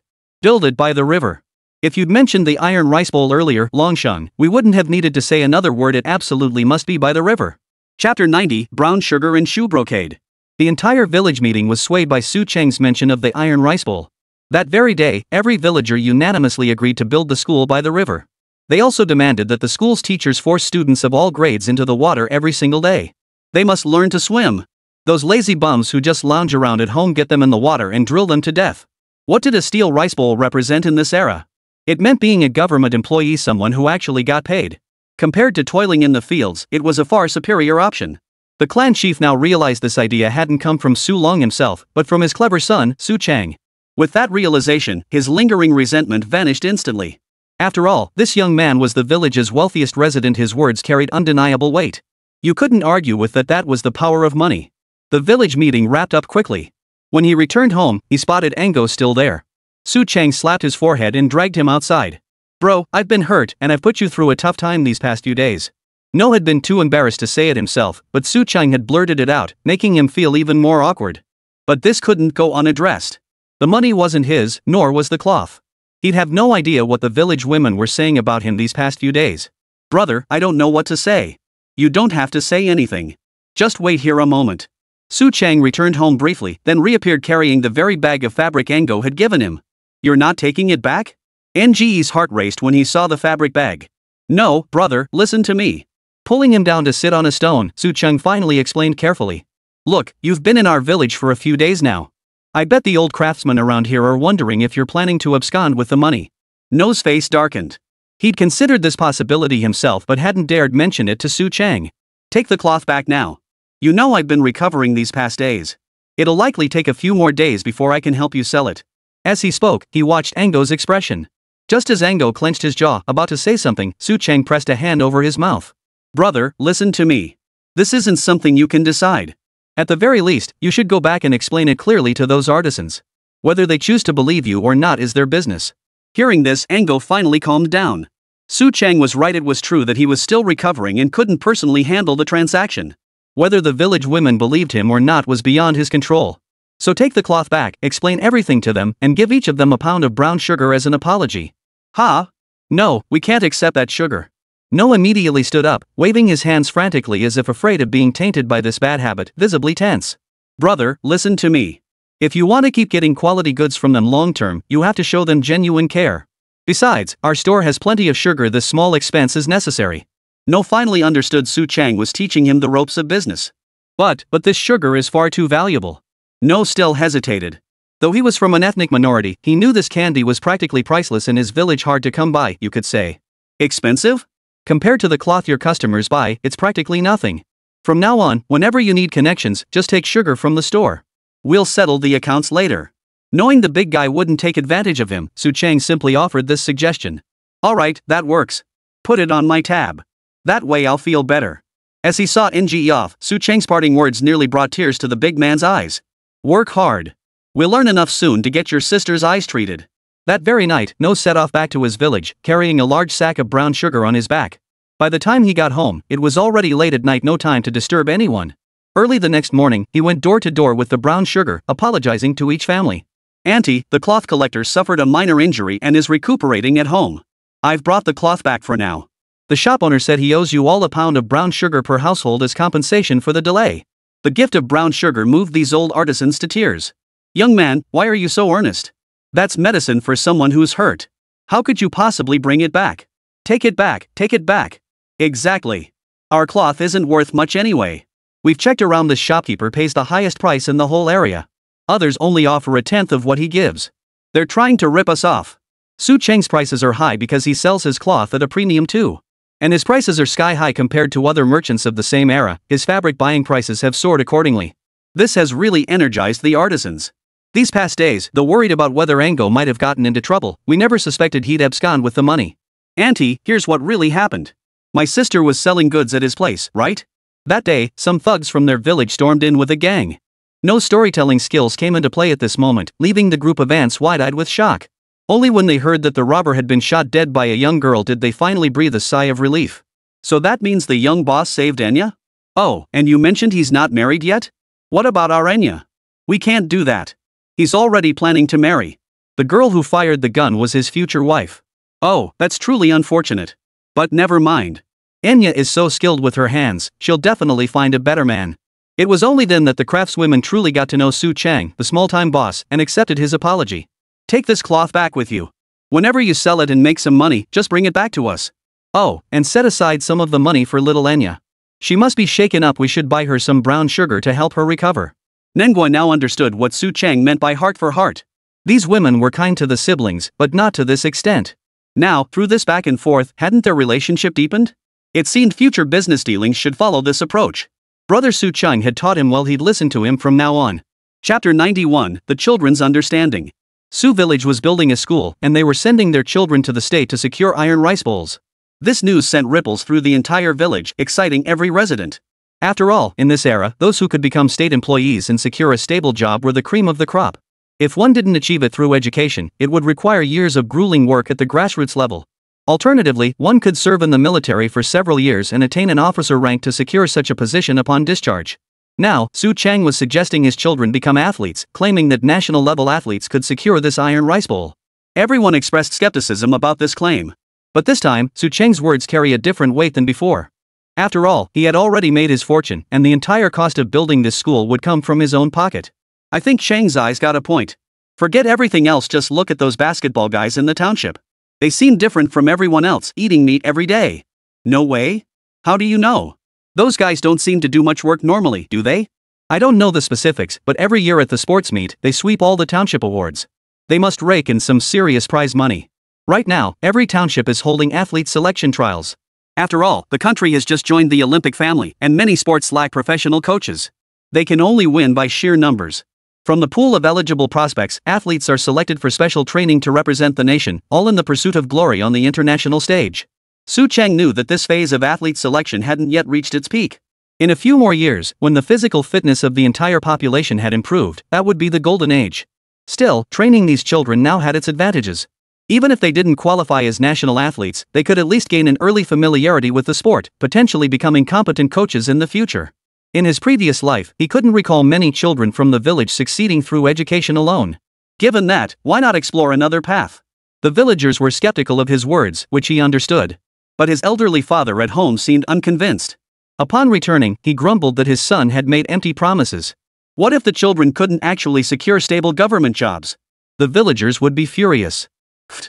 by the river. If you'd mentioned the iron rice bowl earlier, Longsheng, we wouldn't have needed to say another word. It absolutely must be by the river. Chapter 90, Brown Sugar and Shoe Brocade. The entire village meeting was swayed by Su Cheng's mention of the iron rice bowl. That very day, every villager unanimously agreed to build the school by the river. They also demanded that the school's teachers force students of all grades into the water every single day. They must learn to swim. Those lazy bums who just lounge around at home, get them in the water and drill them to death. What did a steel rice bowl represent in this era? It meant being a government employee, someone who actually got paid. Compared to toiling in the fields, it was a far superior option. The clan chief now realized this idea hadn't come from Su Long himself, but from his clever son, Su Cheng. With that realization, his lingering resentment vanished instantly. After all, this young man was the village's wealthiest resident. His words carried undeniable weight. You couldn't argue with that. That was the power of money. The village meeting wrapped up quickly. When he returned home, he spotted Ango still there. Su Cheng slapped his forehead and dragged him outside. Bro, I've been hurt and I've put you through a tough time these past few days. No had been too embarrassed to say it himself, but Su Cheng had blurted it out, making him feel even more awkward. But this couldn't go unaddressed. The money wasn't his, nor was the cloth. He'd have no idea what the village women were saying about him these past few days. Brother, I don't know what to say. You don't have to say anything. Just wait here a moment. Su Cheng returned home briefly, then reappeared carrying the very bag of fabric Ango had given him. You're not taking it back? Nge's heart raced when he saw the fabric bag. No, brother, listen to me. Pulling him down to sit on a stone, Su Cheng finally explained carefully. Look, you've been in our village for a few days now. I bet the old craftsmen around here are wondering if you're planning to abscond with the money. No's face darkened. He'd considered this possibility himself but hadn't dared mention it to Su Cheng. Take the cloth back now. You know I've been recovering these past days. It'll likely take a few more days before I can help you sell it. As he spoke, he watched Ango's expression. Just as Ango clenched his jaw, about to say something, Su Cheng pressed a hand over his mouth. Brother, listen to me. This isn't something you can decide. At the very least, you should go back and explain it clearly to those artisans. Whether they choose to believe you or not is their business. Hearing this, Ango finally calmed down. Su Cheng was right. It was true that he was still recovering and couldn't personally handle the transaction. Whether the village women believed him or not was beyond his control. So take the cloth back, explain everything to them, and give each of them a pound of brown sugar as an apology. Ha! No, we can't accept that sugar. No immediately stood up, waving his hands frantically as if afraid of being tainted by this bad habit, visibly tense. Brother, listen to me. If you want to keep getting quality goods from them long term, you have to show them genuine care. Besides, our store has plenty of sugar. This small expense is necessary. No finally understood Su Cheng was teaching him the ropes of business. But this sugar is far too valuable. No still hesitated. Though he was from an ethnic minority, he knew this candy was practically priceless in his village, hard to come by, you could say. Expensive? Compared to the cloth your customers buy, it's practically nothing. From now on, whenever you need connections, just take sugar from the store. We'll settle the accounts later. Knowing the big guy wouldn't take advantage of him, Su Cheng simply offered this suggestion. Alright, that works. Put it on my tab. That way I'll feel better. As he saw Nge off, Su Cheng's parting words nearly brought tears to the big man's eyes. Work hard. We'll learn enough soon to get your sister's eyes treated. That very night, No set off back to his village, carrying a large sack of brown sugar on his back. By the time he got home, it was already late at night, no time to disturb anyone. Early the next morning, he went door to door with the brown sugar, apologizing to each family. Auntie, the cloth collector suffered a minor injury and is recuperating at home. I've brought the cloth back for now. The shop owner said he owes you all a pound of brown sugar per household as compensation for the delay. The gift of brown sugar moved these old artisans to tears. Young man, why are you so earnest? That's medicine for someone who's hurt. How could you possibly bring it back? Take it back, take it back. Exactly. Our cloth isn't worth much anyway. We've checked around. The shopkeeper pays the highest price in the whole area. Others only offer a tenth of what he gives. They're trying to rip us off. Su Cheng's prices are high because he sells his cloth at a premium too. And his prices are sky high compared to other merchants of the same era. His fabric buying prices have soared accordingly. This has really energized the artisans. These past days, though worried about whether Ango might have gotten into trouble, we never suspected he'd abscond with the money. Auntie, here's what really happened. My sister was selling goods at his place, right? That day, some thugs from their village stormed in with a gang. No storytelling skills came into play at this moment, leaving the group of ants wide-eyed with shock. Only when they heard that the robber had been shot dead by a young girl did they finally breathe a sigh of relief. So that means the young boss saved Enya? Oh, and you mentioned he's not married yet? What about our Enya? We can't do that. He's already planning to marry. The girl who fired the gun was his future wife. Oh, that's truly unfortunate. But never mind. Enya is so skilled with her hands, she'll definitely find a better man. It was only then that the craftswomen truly got to know Su Chang, the small-time boss, and accepted his apology. Take this cloth back with you. Whenever you sell it and make some money, just bring it back to us. Oh, and set aside some of the money for little Enya. She must be shaken up. We should buy her some brown sugar to help her recover. Nengua now understood what Su Chang meant by heart for heart. These women were kind to the siblings, but not to this extent. Now, through this back and forth, hadn't their relationship deepened? It seemed future business dealings should follow this approach. Brother Su Chang had taught him well. He'd listen to him from now on. Chapter 91, The Children's Understanding. Su Village was building a school, and they were sending their children to the state to secure iron rice bowls. This news sent ripples through the entire village, exciting every resident. After all, in this era, those who could become state employees and secure a stable job were the cream of the crop. If one didn't achieve it through education, it would require years of grueling work at the grassroots level. Alternatively, one could serve in the military for several years and attain an officer rank to secure such a position upon discharge. Now, Su Chang was suggesting his children become athletes, claiming that national-level athletes could secure this iron rice bowl. Everyone expressed skepticism about this claim. But this time, Su Chang's words carry a different weight than before. After all, he had already made his fortune, and the entire cost of building this school would come from his own pocket. I think Chang's eyes got a point. Forget everything else, just look at those basketball guys in the township. They seem different from everyone else, eating meat every day. No way? How do you know? Those guys don't seem to do much work normally, do they? I don't know the specifics, but every year at the sports meet, they sweep all the township awards. They must rake in some serious prize money. Right now, every township is holding athlete selection trials. After all, the country has just joined the Olympic family, and many sports lack professional coaches. They can only win by sheer numbers. From the pool of eligible prospects, athletes are selected for special training to represent the nation, all in the pursuit of glory on the international stage. Su Chang knew that this phase of athlete selection hadn't yet reached its peak. In a few more years, when the physical fitness of the entire population had improved, that would be the golden age. Still, training these children now had its advantages. Even if they didn't qualify as national athletes, they could at least gain an early familiarity with the sport, potentially becoming competent coaches in the future. In his previous life, he couldn't recall many children from the village succeeding through education alone. Given that, why not explore another path? The villagers were skeptical of his words, which he understood. But his elderly father at home seemed unconvinced. Upon returning, he grumbled that his son had made empty promises. What if the children couldn't actually secure stable government jobs? The villagers would be furious.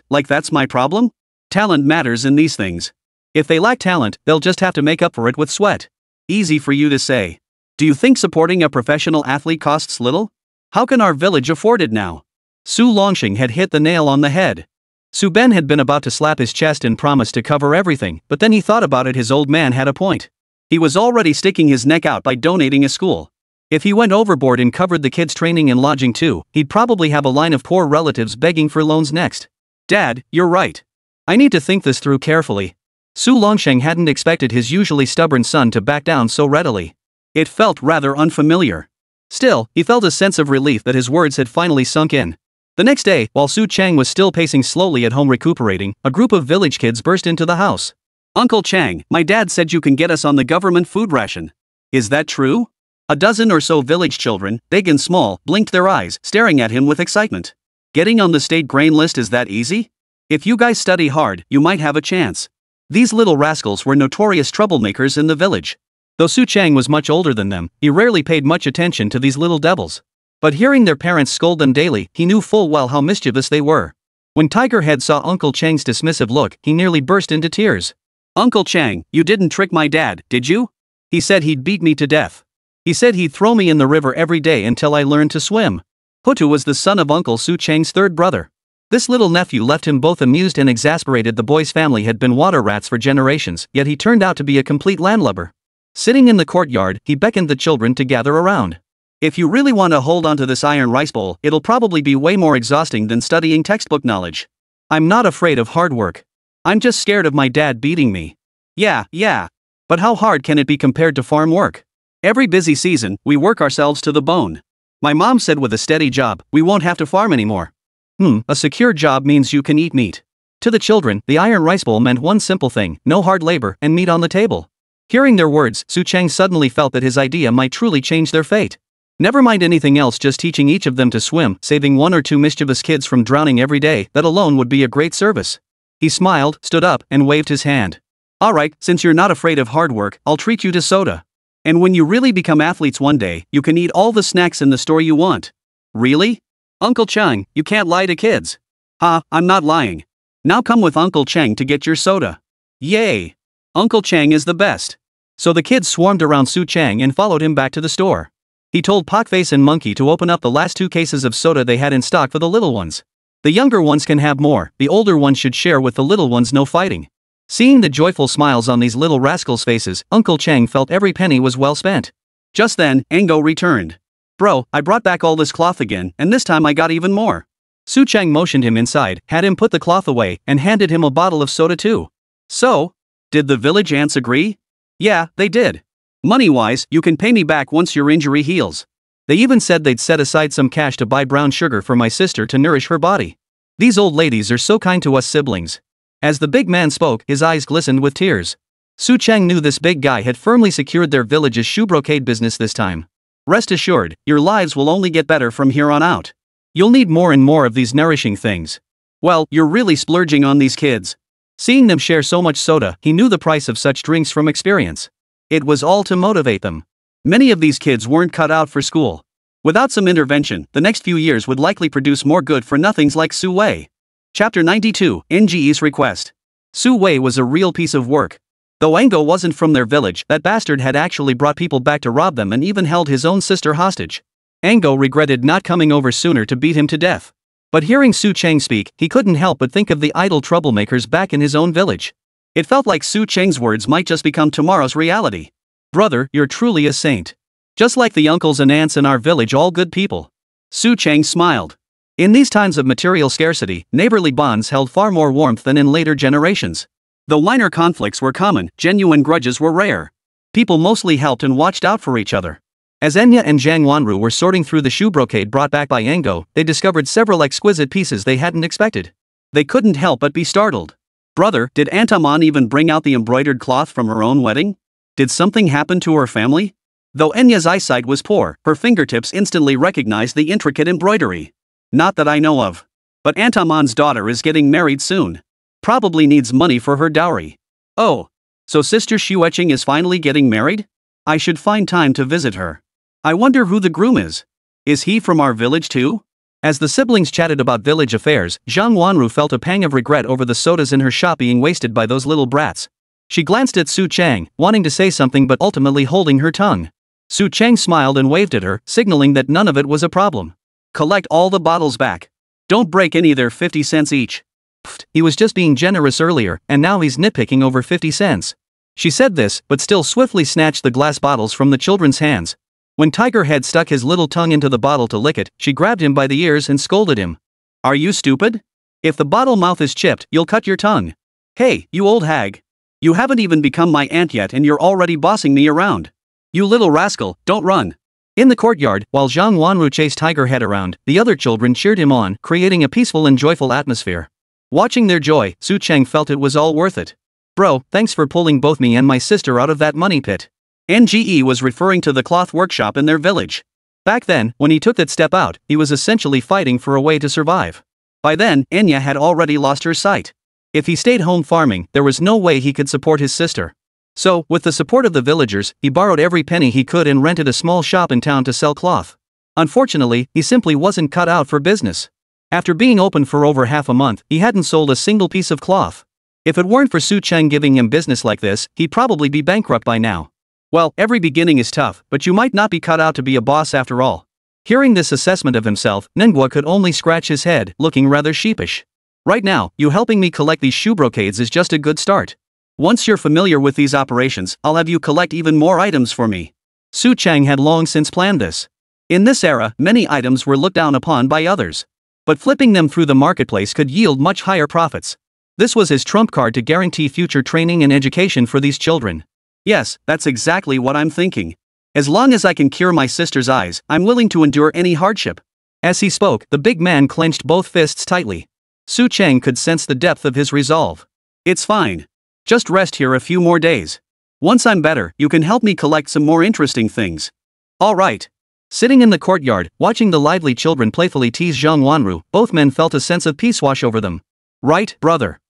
Like that's my problem? Talent matters in these things. If they lack talent, they'll just have to make up for it with sweat. Easy for you to say. Do you think supporting a professional athlete costs little? How can our village afford it now? Su Longxing had hit the nail on the head. Su Ben had been about to slap his chest and promise to cover everything, but then he thought about it. His old man had a point. He was already sticking his neck out by donating a school. If he went overboard and covered the kids' training and lodging too, he'd probably have a line of poor relatives begging for loans next. Dad, you're right. I need to think this through carefully. Su Longsheng hadn't expected his usually stubborn son to back down so readily. It felt rather unfamiliar. Still, he felt a sense of relief that his words had finally sunk in. The next day, while Su Chang was still pacing slowly at home recuperating, a group of village kids burst into the house. Uncle Chang, my dad said you can get us on the government food ration. Is that true? A dozen or so village children, big and small, blinked their eyes, staring at him with excitement. Getting on the state grain list, is that easy? If you guys study hard, you might have a chance. These little rascals were notorious troublemakers in the village. Though Su Chang was much older than them, he rarely paid much attention to these little devils. But hearing their parents scold them daily, he knew full well how mischievous they were. When Tiger Head saw Uncle Chang's dismissive look, he nearly burst into tears. Uncle Chang, you didn't trick my dad, did you? He said he'd beat me to death. He said he'd throw me in the river every day until I learned to swim. Hutu was the son of Uncle Su Chang's third brother. This little nephew left him both amused and exasperated. The boy's family had been water rats for generations, yet he turned out to be a complete landlubber. Sitting in the courtyard, he beckoned the children to gather around. If you really want to hold on to this iron rice bowl, it'll probably be way more exhausting than studying textbook knowledge. I'm not afraid of hard work. I'm just scared of my dad beating me. Yeah. But how hard can it be compared to farm work? Every busy season, we work ourselves to the bone. My mom said with a steady job, we won't have to farm anymore. A secure job means you can eat meat. To the children, the iron rice bowl meant one simple thing: no hard labor and meat on the table. Hearing their words, Su Chang suddenly felt that his idea might truly change their fate. Never mind anything else, just teaching each of them to swim, saving one or two mischievous kids from drowning every day, that alone would be a great service. He smiled, stood up, and waved his hand. Alright, since you're not afraid of hard work, I'll treat you to soda. And when you really become athletes one day, you can eat all the snacks in the store you want. Really? Uncle Chang, you can't lie to kids. I'm not lying. Now come with Uncle Chang to get your soda. Yay! Uncle Chang is the best. So the kids swarmed around Su Chang and followed him back to the store. He told Pockface and Monkey to open up the last 2 cases of soda they had in stock for the little ones. The younger ones can have more, the older ones should share with the little ones, no fighting. Seeing the joyful smiles on these little rascals' faces, Uncle Chang felt every penny was well spent. Just then, Ango returned. Bro, I brought back all this cloth again, and this time I got even more. Su Chang motioned him inside, had him put the cloth away, and handed him a bottle of soda too. So? Did the village ants agree? Yeah, they did. Money-wise, you can pay me back once your injury heals. They even said they'd set aside some cash to buy brown sugar for my sister to nourish her body. These old ladies are so kind to us siblings. As the big man spoke, his eyes glistened with tears. Su Chang knew this big guy had firmly secured their village's shoe brocade business this time. Rest assured, your lives will only get better from here on out. You'll need more and more of these nourishing things. Well, you're really splurging on these kids. Seeing them share so much soda, he knew the price of such drinks from experience. It was all to motivate them. Many of these kids weren't cut out for school. Without some intervention, the next few years would likely produce more good-for-nothings like Su Wei. Chapter 92, NGE's Request. Su Wei was a real piece of work. Though Ango wasn't from their village, that bastard had actually brought people back to rob them and even held his own sister hostage. Ango regretted not coming over sooner to beat him to death. But hearing Su Chang speak, he couldn't help but think of the idle troublemakers back in his own village. It felt like Su Chang's words might just become tomorrow's reality. Brother, you're truly a saint. Just like the uncles and aunts in our village, all good people. Su Chang smiled. In these times of material scarcity, neighborly bonds held far more warmth than in later generations. Though minor conflicts were common, genuine grudges were rare. People mostly helped and watched out for each other. As Enya and Zhang Wanru were sorting through the shoe brocade brought back by Ango, they discovered several exquisite pieces they hadn't expected. They couldn't help but be startled. Brother, did Antamon even bring out the embroidered cloth from her own wedding? Did something happen to her family? Though Enya's eyesight was poor, her fingertips instantly recognized the intricate embroidery. Not that I know of. But Antamon's daughter is getting married soon. Probably needs money for her dowry. Oh. So Sister Shueching is finally getting married? I should find time to visit her. I wonder who the groom is. Is he from our village too? As the siblings chatted about village affairs, Zhang Wanru felt a pang of regret over the sodas in her shop being wasted by those little brats. She glanced at Su Chang, wanting to say something but ultimately holding her tongue. Su Chang smiled and waved at her, signaling that none of it was a problem. Collect all the bottles back. Don't break any, they're 50 cents each. Pfft, he was just being generous earlier, and now he's nitpicking over 50 cents. She said this, but still swiftly snatched the glass bottles from the children's hands. When Tiger Head stuck his little tongue into the bottle to lick it, she grabbed him by the ears and scolded him. Are you stupid? If the bottle mouth is chipped, you'll cut your tongue. Hey, you old hag. You haven't even become my aunt yet and you're already bossing me around. You little rascal, don't run. In the courtyard, while Zhang Wanru chased Tiger Head around, the other children cheered him on, creating a peaceful and joyful atmosphere. Watching their joy, Su Chang felt it was all worth it. Bro, thanks for pulling both me and my sister out of that money pit. NGE was referring to the cloth workshop in their village. Back then, when he took that step out, he was essentially fighting for a way to survive. By then, Enya had already lost her sight. If he stayed home farming, there was no way he could support his sister. So, with the support of the villagers, he borrowed every penny he could and rented a small shop in town to sell cloth. Unfortunately, he simply wasn't cut out for business. After being open for over half a month, he hadn't sold a single piece of cloth. If it weren't for Su Chang giving him business like this, he'd probably be bankrupt by now. Well, every beginning is tough, but you might not be cut out to be a boss after all. Hearing this assessment of himself, Manhwa could only scratch his head, looking rather sheepish. Right now, you helping me collect these shoe brocades is just a good start. Once you're familiar with these operations, I'll have you collect even more items for me. Su Chang had long since planned this. In this era, many items were looked down upon by others. But flipping them through the marketplace could yield much higher profits. This was his trump card to guarantee future training and education for these children. Yes, that's exactly what I'm thinking. As long as I can cure my sister's eyes, I'm willing to endure any hardship. As he spoke, the big man clenched both fists tightly. Su Chang could sense the depth of his resolve. It's fine. Just rest here a few more days. Once I'm better, you can help me collect some more interesting things. All right. Sitting in the courtyard, watching the lively children playfully tease Zhang Wanru, both men felt a sense of peace wash over them. Right, brother?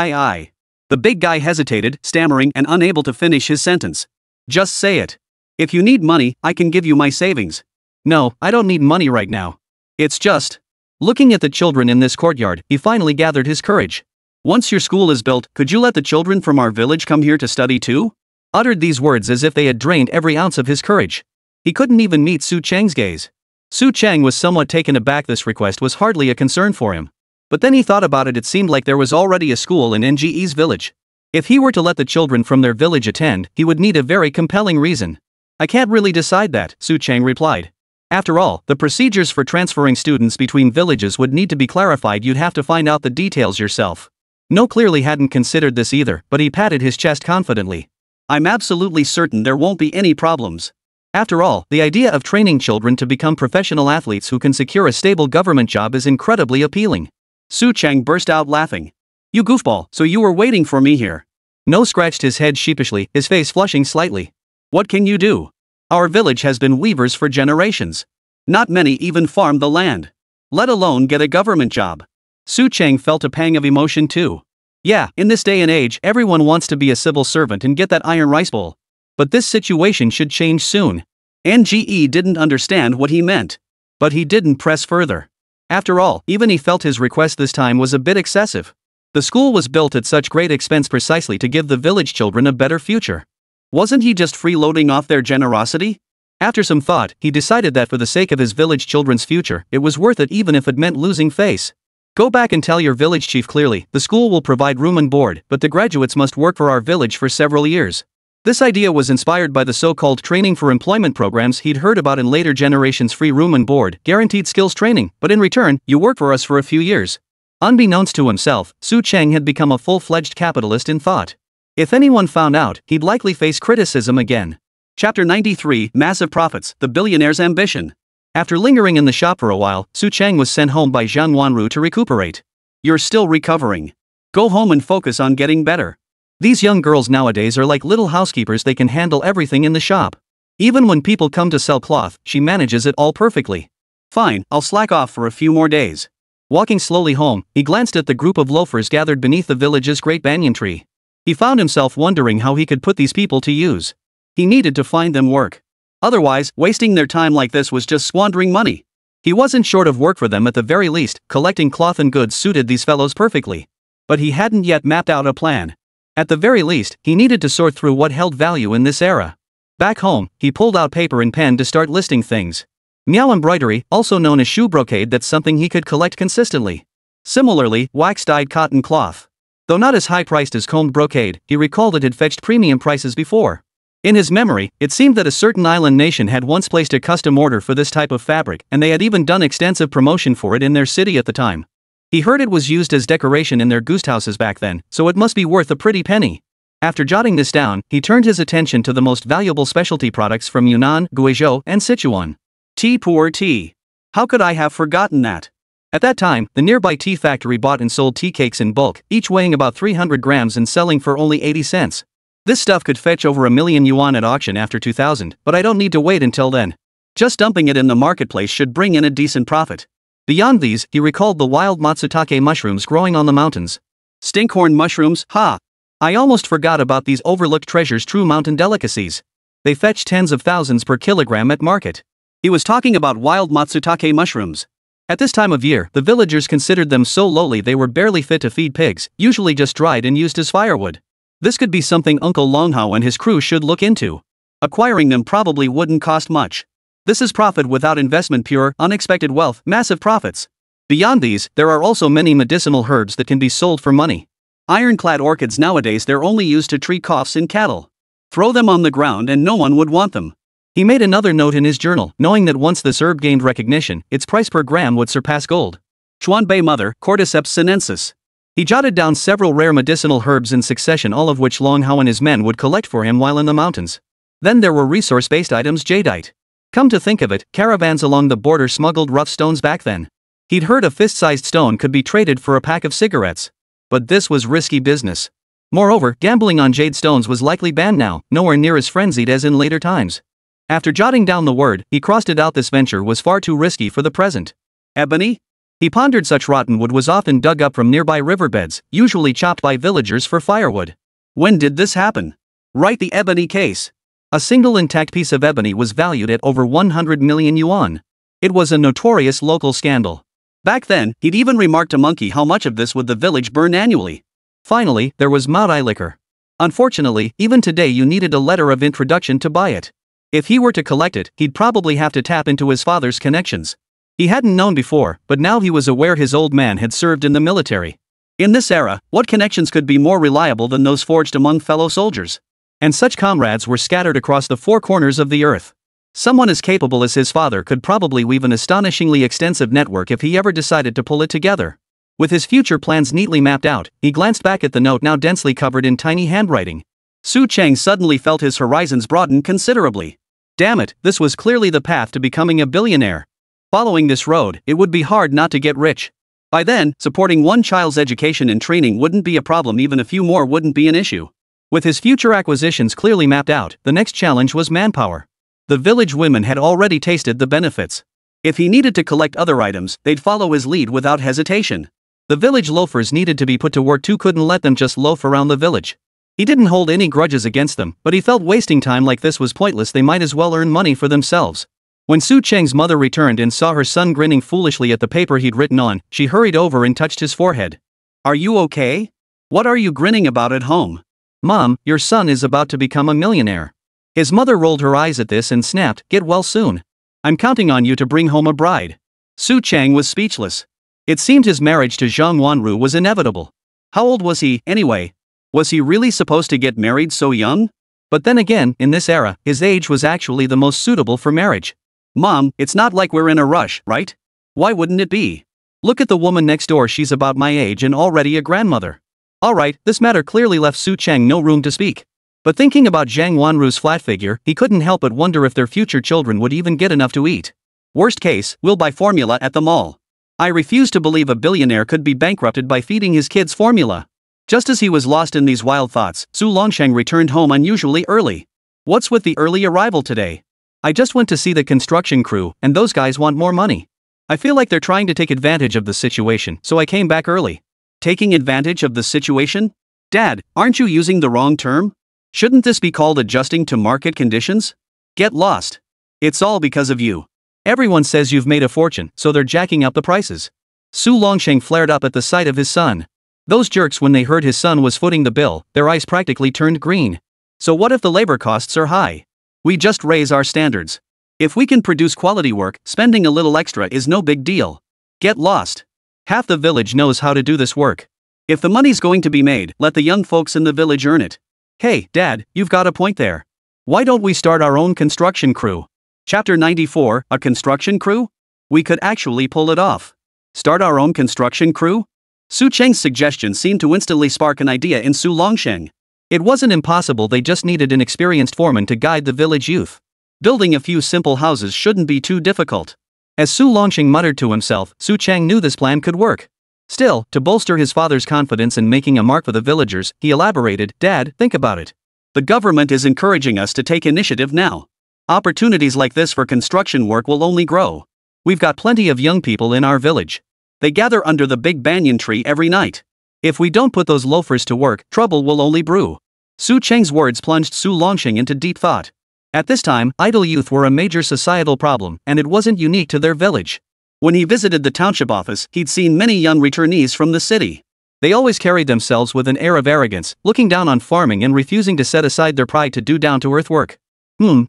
I. The big guy hesitated, stammering and unable to finish his sentence. Just say it. If you need money, I can give you my savings. No, I don't need money right now. It's just. Looking at the children in this courtyard, he finally gathered his courage. Once your school is built, could you let the children from our village come here to study too? Uttered these words as if they had drained every ounce of his courage. He couldn't even meet Su Chang's gaze. Su Chang was somewhat taken aback. This request was hardly a concern for him. But then he thought about it. It seemed like there was already a school in NGE's village. If he were to let the children from their village attend, he would need a very compelling reason. I can't really decide that, Su Chang replied. After all, the procedures for transferring students between villages would need to be clarified. You'd have to find out the details yourself. No clearly hadn't considered this either, but he patted his chest confidently. I'm absolutely certain there won't be any problems. After all, the idea of training children to become professional athletes who can secure a stable government job is incredibly appealing. Su Chang burst out laughing. You goofball, so you were waiting for me here. No scratched his head sheepishly, his face flushing slightly. What can you do? Our village has been weavers for generations. Not many even farm the land, let alone get a government job. Su Chang felt a pang of emotion too. Yeah, in this day and age, everyone wants to be a civil servant and get that iron rice bowl. But this situation should change soon. NGE didn't understand what he meant. But he didn't press further. After all, even he felt his request this time was a bit excessive. The school was built at such great expense precisely to give the village children a better future. Wasn't he just freeloading off their generosity? After some thought, he decided that for the sake of his village children's future, it was worth it even if it meant losing face. Go back and tell your village chief clearly, the school will provide room and board, but the graduates must work for our village for several years. This idea was inspired by the so-called training for employment programs he'd heard about in later generations. Free room and board, guaranteed skills training, but in return, you work for us for a few years. Unbeknownst to himself, Su Chang had become a full-fledged capitalist in thought. If anyone found out, he'd likely face criticism again. Chapter 93, Massive Profits, the Billionaire's Ambition. After lingering in the shop for a while, Su Chang was sent home by Zhang Wanru to recuperate. You're still recovering. Go home and focus on getting better. These young girls nowadays are like little housekeepers. They can handle everything in the shop. Even when people come to sell cloth, she manages it all perfectly. Fine, I'll slack off for a few more days. Walking slowly home, he glanced at the group of loafers gathered beneath the village's great banyan tree. He found himself wondering how he could put these people to use. He needed to find them work. Otherwise, wasting their time like this was just squandering money. He wasn't short of work for them at the very least. Collecting cloth and goods suited these fellows perfectly. But he hadn't yet mapped out a plan. At the very least, he needed to sort through what held value in this era. Back home, he pulled out paper and pen to start listing things. Meow embroidery, also known as shoe brocade, that's something he could collect consistently. Similarly, wax-dyed cotton cloth. Though not as high-priced as combed brocade, he recalled it had fetched premium prices before. In his memory, it seemed that a certain island nation had once placed a custom order for this type of fabric, and they had even done extensive promotion for it in their city at the time. He heard it was used as decoration in their goosehouses back then, so it must be worth a pretty penny. After jotting this down, he turned his attention to the most valuable specialty products from Yunnan, Guizhou, and Sichuan. Tea, poor tea. How could I have forgotten that? At that time, the nearby tea factory bought and sold tea cakes in bulk, each weighing about 300 grams and selling for only 80 cents. This stuff could fetch over 1,000,000 yuan at auction after 2000, but I don't need to wait until then. Just dumping it in the marketplace should bring in a decent profit. Beyond these, he recalled the wild matsutake mushrooms growing on the mountains. Stinkhorn mushrooms, ha! I almost forgot about these overlooked treasures, true mountain delicacies. They fetch tens of thousands per kilogram at market. He was talking about wild matsutake mushrooms. At this time of year, the villagers considered them so lowly they were barely fit to feed pigs, usually just dried and used as firewood. This could be something Uncle Longhao and his crew should look into. Acquiring them probably wouldn't cost much. This is profit without investment, pure, unexpected wealth, massive profits. Beyond these, there are also many medicinal herbs that can be sold for money. Ironclad orchids nowadays, they're only used to treat coughs in cattle. Throw them on the ground and no one would want them. He made another note in his journal, knowing that once this herb gained recognition, its price per gram would surpass gold. Chuanbei mother, Cordyceps sinensis. He jotted down several rare medicinal herbs in succession, all of which Longhao and his men would collect for him while in the mountains. Then there were resource-based items, jadeite. Come to think of it, caravans along the border smuggled rough stones back then. He'd heard a fist-sized stone could be traded for a pack of cigarettes. But this was risky business. Moreover, gambling on jade stones was likely banned now, nowhere near as frenzied as in later times. After jotting down the word, he crossed it out. This venture was far too risky for the present. Ebony? He pondered such rotten wood was often dug up from nearby riverbeds, usually chopped by villagers for firewood. When did this happen? Right, the ebony case. A single intact piece of ebony was valued at over 100 million yuan. It was a notorious local scandal. Back then, he'd even remarked to Monkey how much of this would the village burn annually. Finally, there was manhwa. Unfortunately, even today you needed a letter of introduction to buy it. If he were to collect it, he'd probably have to tap into his father's connections. He hadn't known before, but now he was aware his old man had served in the military. In this era, what connections could be more reliable than those forged among fellow soldiers? And such comrades were scattered across the four corners of the earth. Someone as capable as his father could probably weave an astonishingly extensive network if he ever decided to pull it together. With his future plans neatly mapped out, he glanced back at the note now densely covered in tiny handwriting. Su Cheng suddenly felt his horizons broaden considerably. Damn it, this was clearly the path to becoming a billionaire. Following this road, it would be hard not to get rich. By then, supporting one child's education and training wouldn't be a problem, even a few more wouldn't be an issue. With his future acquisitions clearly mapped out, the next challenge was manpower. The village women had already tasted the benefits. If he needed to collect other items, they'd follow his lead without hesitation. The village loafers needed to be put to work too, couldn't let them just loaf around the village. He didn't hold any grudges against them, but he felt wasting time like this was pointless. They might as well earn money for themselves. When Su Cheng's mother returned and saw her son grinning foolishly at the paper he'd written on, she hurried over and touched his forehead. "Are you okay? What are you grinning about at home?" "Mom, your son is about to become a millionaire." His mother rolled her eyes at this and snapped, "Get well soon. I'm counting on you to bring home a bride." Su Cheng was speechless. It seemed his marriage to Zhang Wanru was inevitable. How old was he, anyway? Was he really supposed to get married so young? But then again, in this era, his age was actually the most suitable for marriage. "Mom, it's not like we're in a rush, right? Why wouldn't it be? Look at the woman next door, she's about my age and already a grandmother." Alright, this matter clearly left Su Cheng no room to speak. But thinking about Zhang Wanru's flat figure, he couldn't help but wonder if their future children would even get enough to eat. Worst case, we'll buy formula at the mall. I refuse to believe a billionaire could be bankrupted by feeding his kids formula. Just as he was lost in these wild thoughts, Su Longsheng returned home unusually early. What's with the early arrival today? I just went to see the construction crew, and those guys want more money. I feel like they're trying to take advantage of the situation, so I came back early. Taking advantage of the situation? Dad, aren't you using the wrong term? Shouldn't this be called adjusting to market conditions? Get lost. It's all because of you. Everyone says you've made a fortune, so they're jacking up the prices. Su Longsheng flared up at the sight of his son. Those jerks, when they heard his son was footing the bill, their eyes practically turned green. So what if the labor costs are high? We just raise our standards. If we can produce quality work, spending a little extra is no big deal. Get lost. Half the village knows how to do this work. If the money's going to be made, let the young folks in the village earn it. Hey, Dad, you've got a point there. Why don't we start our own construction crew? Chapter 94, a construction crew? We could actually pull it off. Start our own construction crew? Su Cheng's suggestion seemed to instantly spark an idea in Su Longsheng. It wasn't impossible, they just needed an experienced foreman to guide the village youth. Building a few simple houses shouldn't be too difficult. As Su Longsheng muttered to himself, Su Cheng knew this plan could work. Still, to bolster his father's confidence in making a mark for the villagers, he elaborated, "Dad, think about it. The government is encouraging us to take initiative now. Opportunities like this for construction work will only grow. We've got plenty of young people in our village. They gather under the big banyan tree every night. If we don't put those loafers to work, trouble will only brew." Su Cheng's words plunged Su Longsheng into deep thought. At this time, idle youth were a major societal problem, and it wasn't unique to their village. When he visited the township office, he'd seen many young returnees from the city. They always carried themselves with an air of arrogance, looking down on farming and refusing to set aside their pride to do down-to-earth work.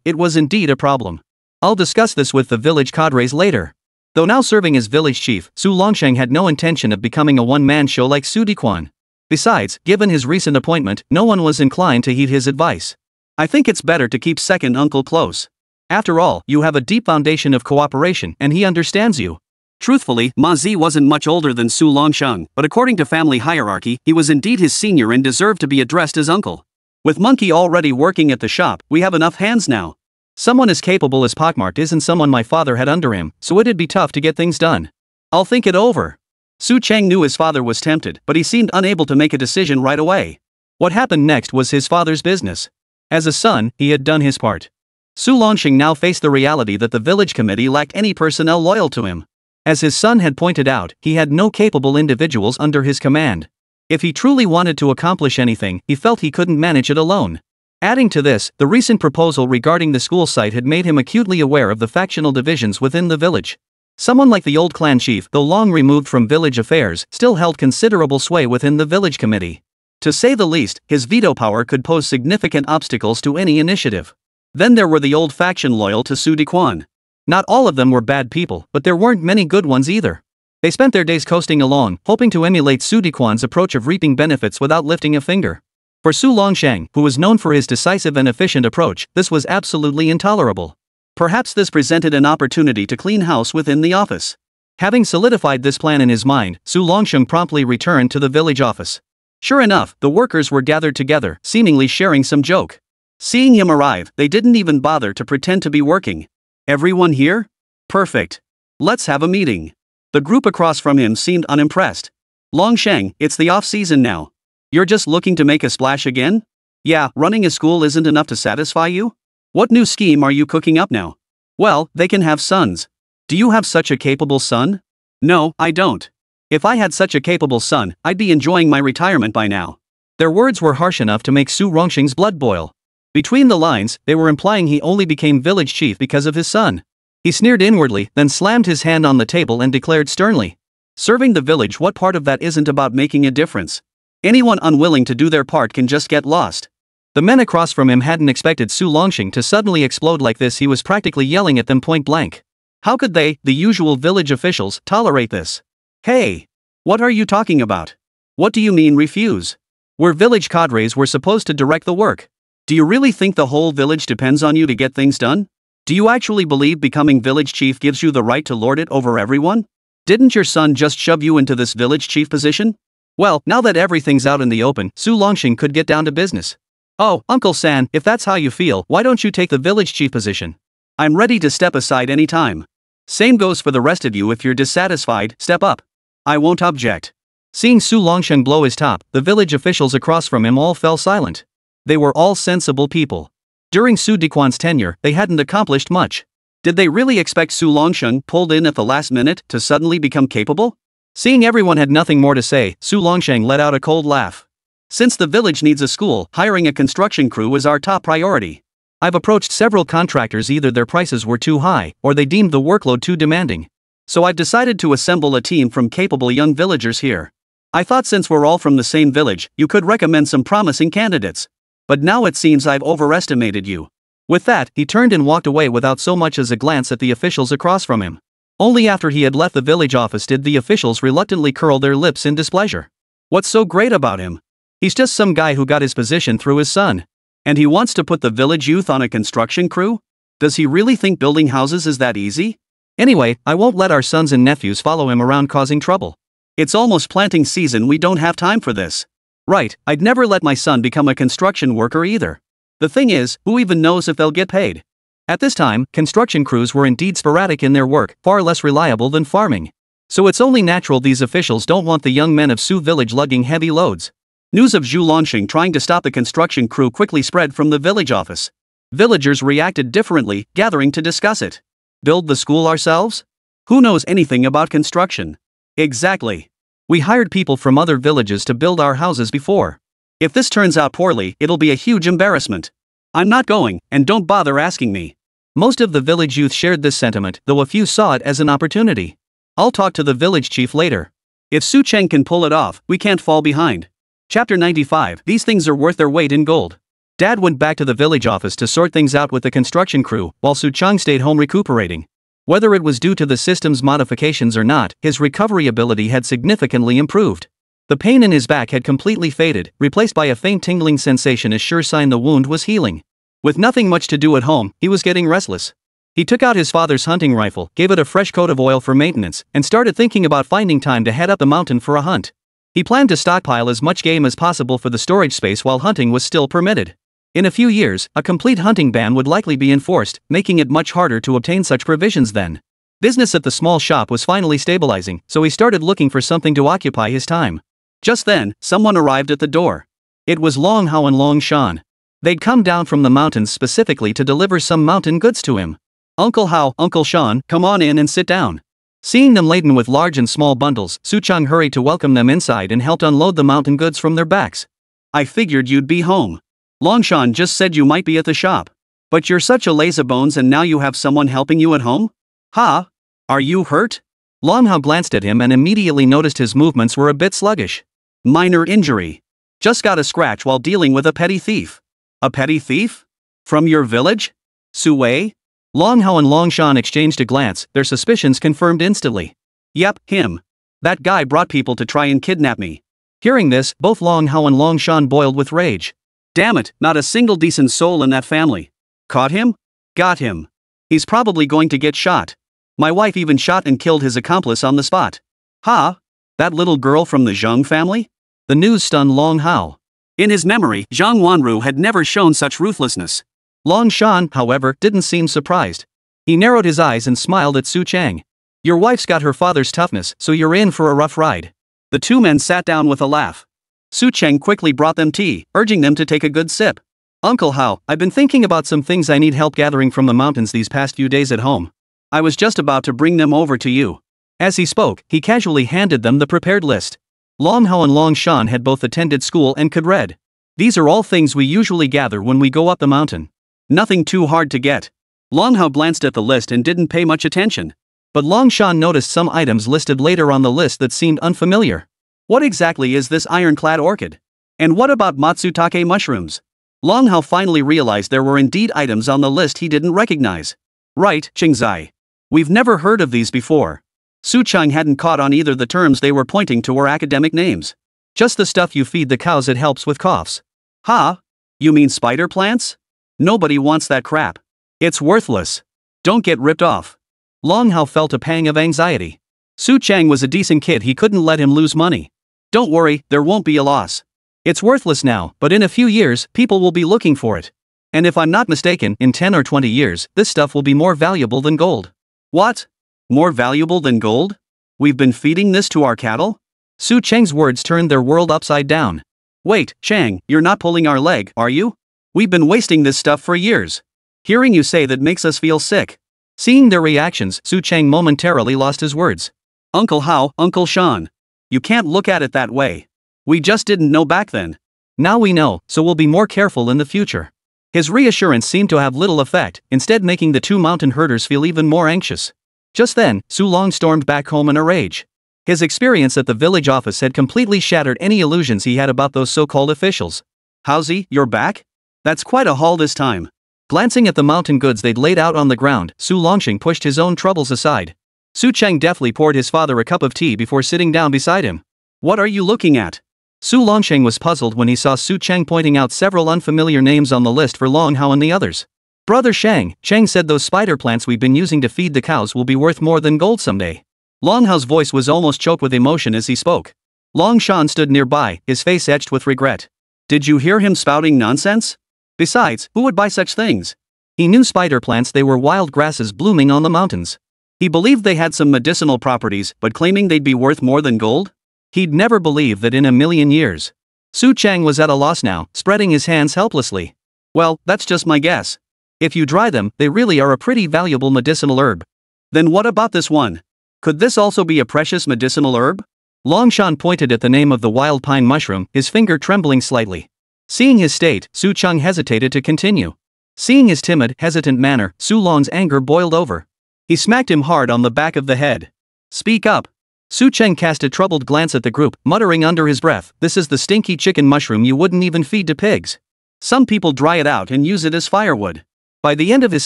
It was indeed a problem. I'll discuss this with the village cadres later. Though now serving as village chief, Su Longsheng had no intention of becoming a one-man show like Su Diquan. Besides, given his recent appointment, no one was inclined to heed his advice. "I think it's better to keep second uncle close. After all, you have a deep foundation of cooperation and he understands you." Truthfully, Ma Zi wasn't much older than Su Longsheng, but according to family hierarchy, he was indeed his senior and deserved to be addressed as uncle. With Monkey already working at the shop, we have enough hands now. Someone as capable as Pockmarked isn't someone my father had under him, so it'd be tough to get things done. I'll think it over. Su Cheng knew his father was tempted, but he seemed unable to make a decision right away. What happened next was his father's business. As a son, he had done his part. Su Longsheng now faced the reality that the village committee lacked any personnel loyal to him. As his son had pointed out, he had no capable individuals under his command. If he truly wanted to accomplish anything, he felt he couldn't manage it alone. Adding to this, the recent proposal regarding the school site had made him acutely aware of the factional divisions within the village. Someone like the old clan chief, though long removed from village affairs, still held considerable sway within the village committee. To say the least, his veto power could pose significant obstacles to any initiative. Then there were the old faction loyal to Su Dequan. Not all of them were bad people, but there weren't many good ones either. They spent their days coasting along, hoping to emulate Su Dequan's approach of reaping benefits without lifting a finger. For Su Longsheng, who was known for his decisive and efficient approach, this was absolutely intolerable. Perhaps this presented an opportunity to clean house within the office. Having solidified this plan in his mind, Su Longsheng promptly returned to the village office. Sure enough, the workers were gathered together, seemingly sharing some joke. Seeing him arrive, they didn't even bother to pretend to be working. Everyone here? Perfect. Let's have a meeting. The group across from him seemed unimpressed. Longsheng, it's the off-season now. You're just looking to make a splash again? Yeah, running a school isn't enough to satisfy you? What new scheme are you cooking up now? Well, they can have sons. Do you have such a capable son? No, I don't. If I had such a capable son, I'd be enjoying my retirement by now. Their words were harsh enough to make Su Longsheng's blood boil. Between the lines, they were implying he only became village chief because of his son. He sneered inwardly, then slammed his hand on the table and declared sternly. Serving the village, what part of that isn't about making a difference? Anyone unwilling to do their part can just get lost. The men across from him hadn't expected Su Longsheng to suddenly explode like this. He was practically yelling at them point blank. How could they, the usual village officials, tolerate this? Hey! What are you talking about? What do you mean refuse? We're village cadres, we're supposed to direct the work. Do you really think the whole village depends on you to get things done? Do you actually believe becoming village chief gives you the right to lord it over everyone? Didn't your son just shove you into this village chief position? Well, now that everything's out in the open, Su Longsheng could get down to business. Oh, Uncle San, if that's how you feel, why don't you take the village chief position? I'm ready to step aside anytime. Same goes for the rest of you. If you're dissatisfied, step up. I won't object. Seeing Su Longsheng blow his top, the village officials across from him all fell silent. They were all sensible people. During Su Dequan's tenure, they hadn't accomplished much. Did they really expect Su Longsheng, pulled in at the last minute, to suddenly become capable? Seeing everyone had nothing more to say, Su Longsheng let out a cold laugh. Since the village needs a school, hiring a construction crew is our top priority. I've approached several contractors, either their prices were too high, or they deemed the workload too demanding. So I've decided to assemble a team from capable young villagers here. I thought since we're all from the same village, you could recommend some promising candidates. But now it seems I've overestimated you. With that, he turned and walked away without so much as a glance at the officials across from him. Only after he had left the village office did the officials reluctantly curl their lips in displeasure. What's so great about him? He's just some guy who got his position through his son. And he wants to put the village youth on a construction crew? Does he really think building houses is that easy? Anyway, I won't let our sons and nephews follow him around causing trouble. It's almost planting season, we don't have time for this. Right, I'd never let my son become a construction worker either. The thing is, who even knows if they'll get paid? At this time, construction crews were indeed sporadic in their work, far less reliable than farming. So it's only natural these officials don't want the young men of Su village lugging heavy loads. News of Su Longsheng trying to stop the construction crew quickly spread from the village office. Villagers reacted differently, gathering to discuss it. Build the school ourselves? Who knows anything about construction? Exactly. We hired people from other villages to build our houses before. If this turns out poorly, it'll be a huge embarrassment. I'm not going, and don't bother asking me. Most of the village youth shared this sentiment, though a few saw it as an opportunity. I'll talk to the village chief later. If Su Cheng can pull it off, we can't fall behind. Chapter 95. These things are worth their weight in gold. Dad went back to the village office to sort things out with the construction crew, while Su Cheng stayed home recuperating. Whether it was due to the system's modifications or not, his recovery ability had significantly improved. The pain in his back had completely faded, replaced by a faint tingling sensation, a sure sign the wound was healing. With nothing much to do at home, he was getting restless. He took out his father's hunting rifle, gave it a fresh coat of oil for maintenance, and started thinking about finding time to head up the mountain for a hunt. He planned to stockpile as much game as possible for the storage space while hunting was still permitted. In a few years, a complete hunting ban would likely be enforced, making it much harder to obtain such provisions then. Business at the small shop was finally stabilizing, so he started looking for something to occupy his time. Just then, someone arrived at the door. It was Long Hao and Long Shan. They'd come down from the mountains specifically to deliver some mountain goods to him. Uncle Hao, Uncle Shan, come on in and sit down. Seeing them laden with large and small bundles, Su Chang hurried to welcome them inside and helped unload the mountain goods from their backs. I figured you'd be home. Longshan just said you might be at the shop. But you're such a lazybones and now you have someone helping you at home? Ha? Are you hurt? Longhao glanced at him and immediately noticed his movements were a bit sluggish. Minor injury. Just got a scratch while dealing with a petty thief. A petty thief? From your village? Su Wei? Longhao and Longshan exchanged a glance, their suspicions confirmed instantly. Yep, him. That guy brought people to try and kidnap me. Hearing this, both Longhao and Longshan boiled with rage. Damn it, not a single decent soul in that family. Caught him? Got him. He's probably going to get shot. My wife even shot and killed his accomplice on the spot. Ha? That little girl from the Zhang family? The news stunned Longhao. In his memory, Zhang Wanru had never shown such ruthlessness. Longshan, however, didn't seem surprised. He narrowed his eyes and smiled at Su Chang. Your wife's got her father's toughness, so you're in for a rough ride. The two men sat down with a laugh. Su Chang quickly brought them tea, urging them to take a good sip. Uncle Hao, I've been thinking about some things I need help gathering from the mountains these past few days at home. I was just about to bring them over to you. As he spoke, he casually handed them the prepared list. Longhao and Longshan had both attended school and could read. These are all things we usually gather when we go up the mountain. Nothing too hard to get. Longhao glanced at the list and didn't pay much attention. But Longshan noticed some items listed later on the list that seemed unfamiliar. What exactly is this ironclad orchid? And what about matsutake mushrooms? Longhao finally realized there were indeed items on the list he didn't recognize. Right, Qingzai. We've never heard of these before. Su Chang hadn't caught on either the terms they were pointing to were academic names. Just the stuff you feed the cows that helps with coughs. Ha? You mean spider plants? Nobody wants that crap. It's worthless. Don't get ripped off. Longhao felt a pang of anxiety. Su Chang was a decent kid, he couldn't let him lose money. Don't worry, there won't be a loss. It's worthless now, but in a few years, people will be looking for it. And if I'm not mistaken, in 10 or 20 years, this stuff will be more valuable than gold. What? More valuable than gold? We've been feeding this to our cattle? Su Chang's words turned their world upside down. Wait, Chang, you're not pulling our leg, are you? We've been wasting this stuff for years. Hearing you say that makes us feel sick. Seeing their reactions, Su Chang momentarily lost his words. Uncle Hao, Uncle Shan. You can't look at it that way. We just didn't know back then. Now we know, so we'll be more careful in the future. His reassurance seemed to have little effect, instead making the two mountain herders feel even more anxious. Just then, Su Long stormed back home in a rage. His experience at the village office had completely shattered any illusions he had about those so-called officials. Howsy, you're back? That's quite a haul this time. Glancing at the mountain goods they'd laid out on the ground, Su Longsheng pushed his own troubles aside. Su Chang deftly poured his father a cup of tea before sitting down beside him. What are you looking at? Su Longsheng was puzzled when he saw Su Chang pointing out several unfamiliar names on the list for Longhao and the others. Brother Shang, Chang said those spider plants we've been using to feed the cows will be worth more than gold someday. Longhao's voice was almost choked with emotion as he spoke. Long Shan stood nearby, his face etched with regret. Did you hear him spouting nonsense? Besides, who would buy such things? He knew spider plants, they were wild grasses blooming on the mountains. He believed they had some medicinal properties, but claiming they'd be worth more than gold? He'd never believe that in a million years. Su Chang was at a loss now, spreading his hands helplessly. Well, that's just my guess. If you dry them, they really are a pretty valuable medicinal herb. Then what about this one? Could this also be a precious medicinal herb? Longshan pointed at the name of the wild pine mushroom, his finger trembling slightly. Seeing his state, Su Chang hesitated to continue. Seeing his timid, hesitant manner, Su Long's anger boiled over. He smacked him hard on the back of the head. Speak up. Su Chang cast a troubled glance at the group, muttering under his breath, this is the stinky chicken mushroom you wouldn't even feed to pigs. Some people dry it out and use it as firewood. By the end of his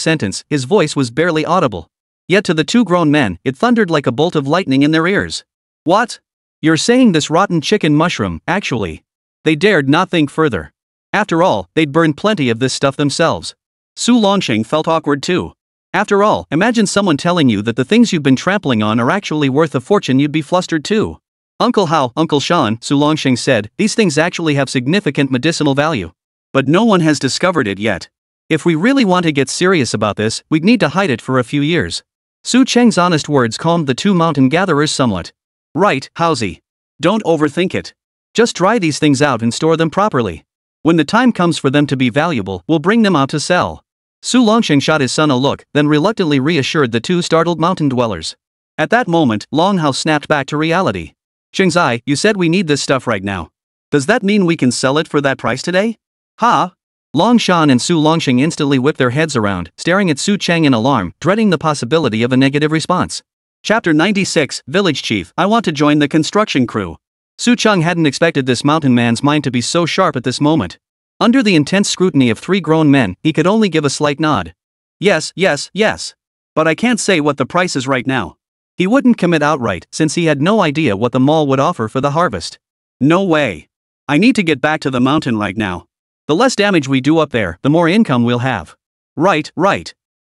sentence, his voice was barely audible. Yet to the two grown men, it thundered like a bolt of lightning in their ears. What? You're saying this rotten chicken mushroom, actually? They dared not think further. After all, they'd burned plenty of this stuff themselves. Su Longsheng felt awkward too. After all, imagine someone telling you that the things you've been trampling on are actually worth a fortune, you'd be flustered too. Uncle Hao, Uncle Shan, Su Longsheng said, these things actually have significant medicinal value. But no one has discovered it yet. If we really want to get serious about this, we'd need to hide it for a few years. Su Cheng's honest words calmed the two mountain gatherers somewhat. Right, Howsy. Don't overthink it. Just dry these things out and store them properly. When the time comes for them to be valuable, we'll bring them out to sell. Su Longsheng shot his son a look, then reluctantly reassured the two startled mountain dwellers. At that moment, Long Hao snapped back to reality. Shengzai, you said we need this stuff right now. Does that mean we can sell it for that price today? Ha! Long Shan and Su Longxing instantly whipped their heads around, staring at Su Cheng in alarm, dreading the possibility of a negative response. Chapter 96, Village Chief, I want to join the construction crew. Su Cheng hadn't expected this mountain man's mind to be so sharp at this moment. Under the intense scrutiny of three grown men, he could only give a slight nod. Yes. But I can't say what the price is right now. He wouldn't commit outright since he had no idea what the mall would offer for the harvest. No way. I need to get back to the mountain right now. The less damage we do up there, the more income we'll have. Right.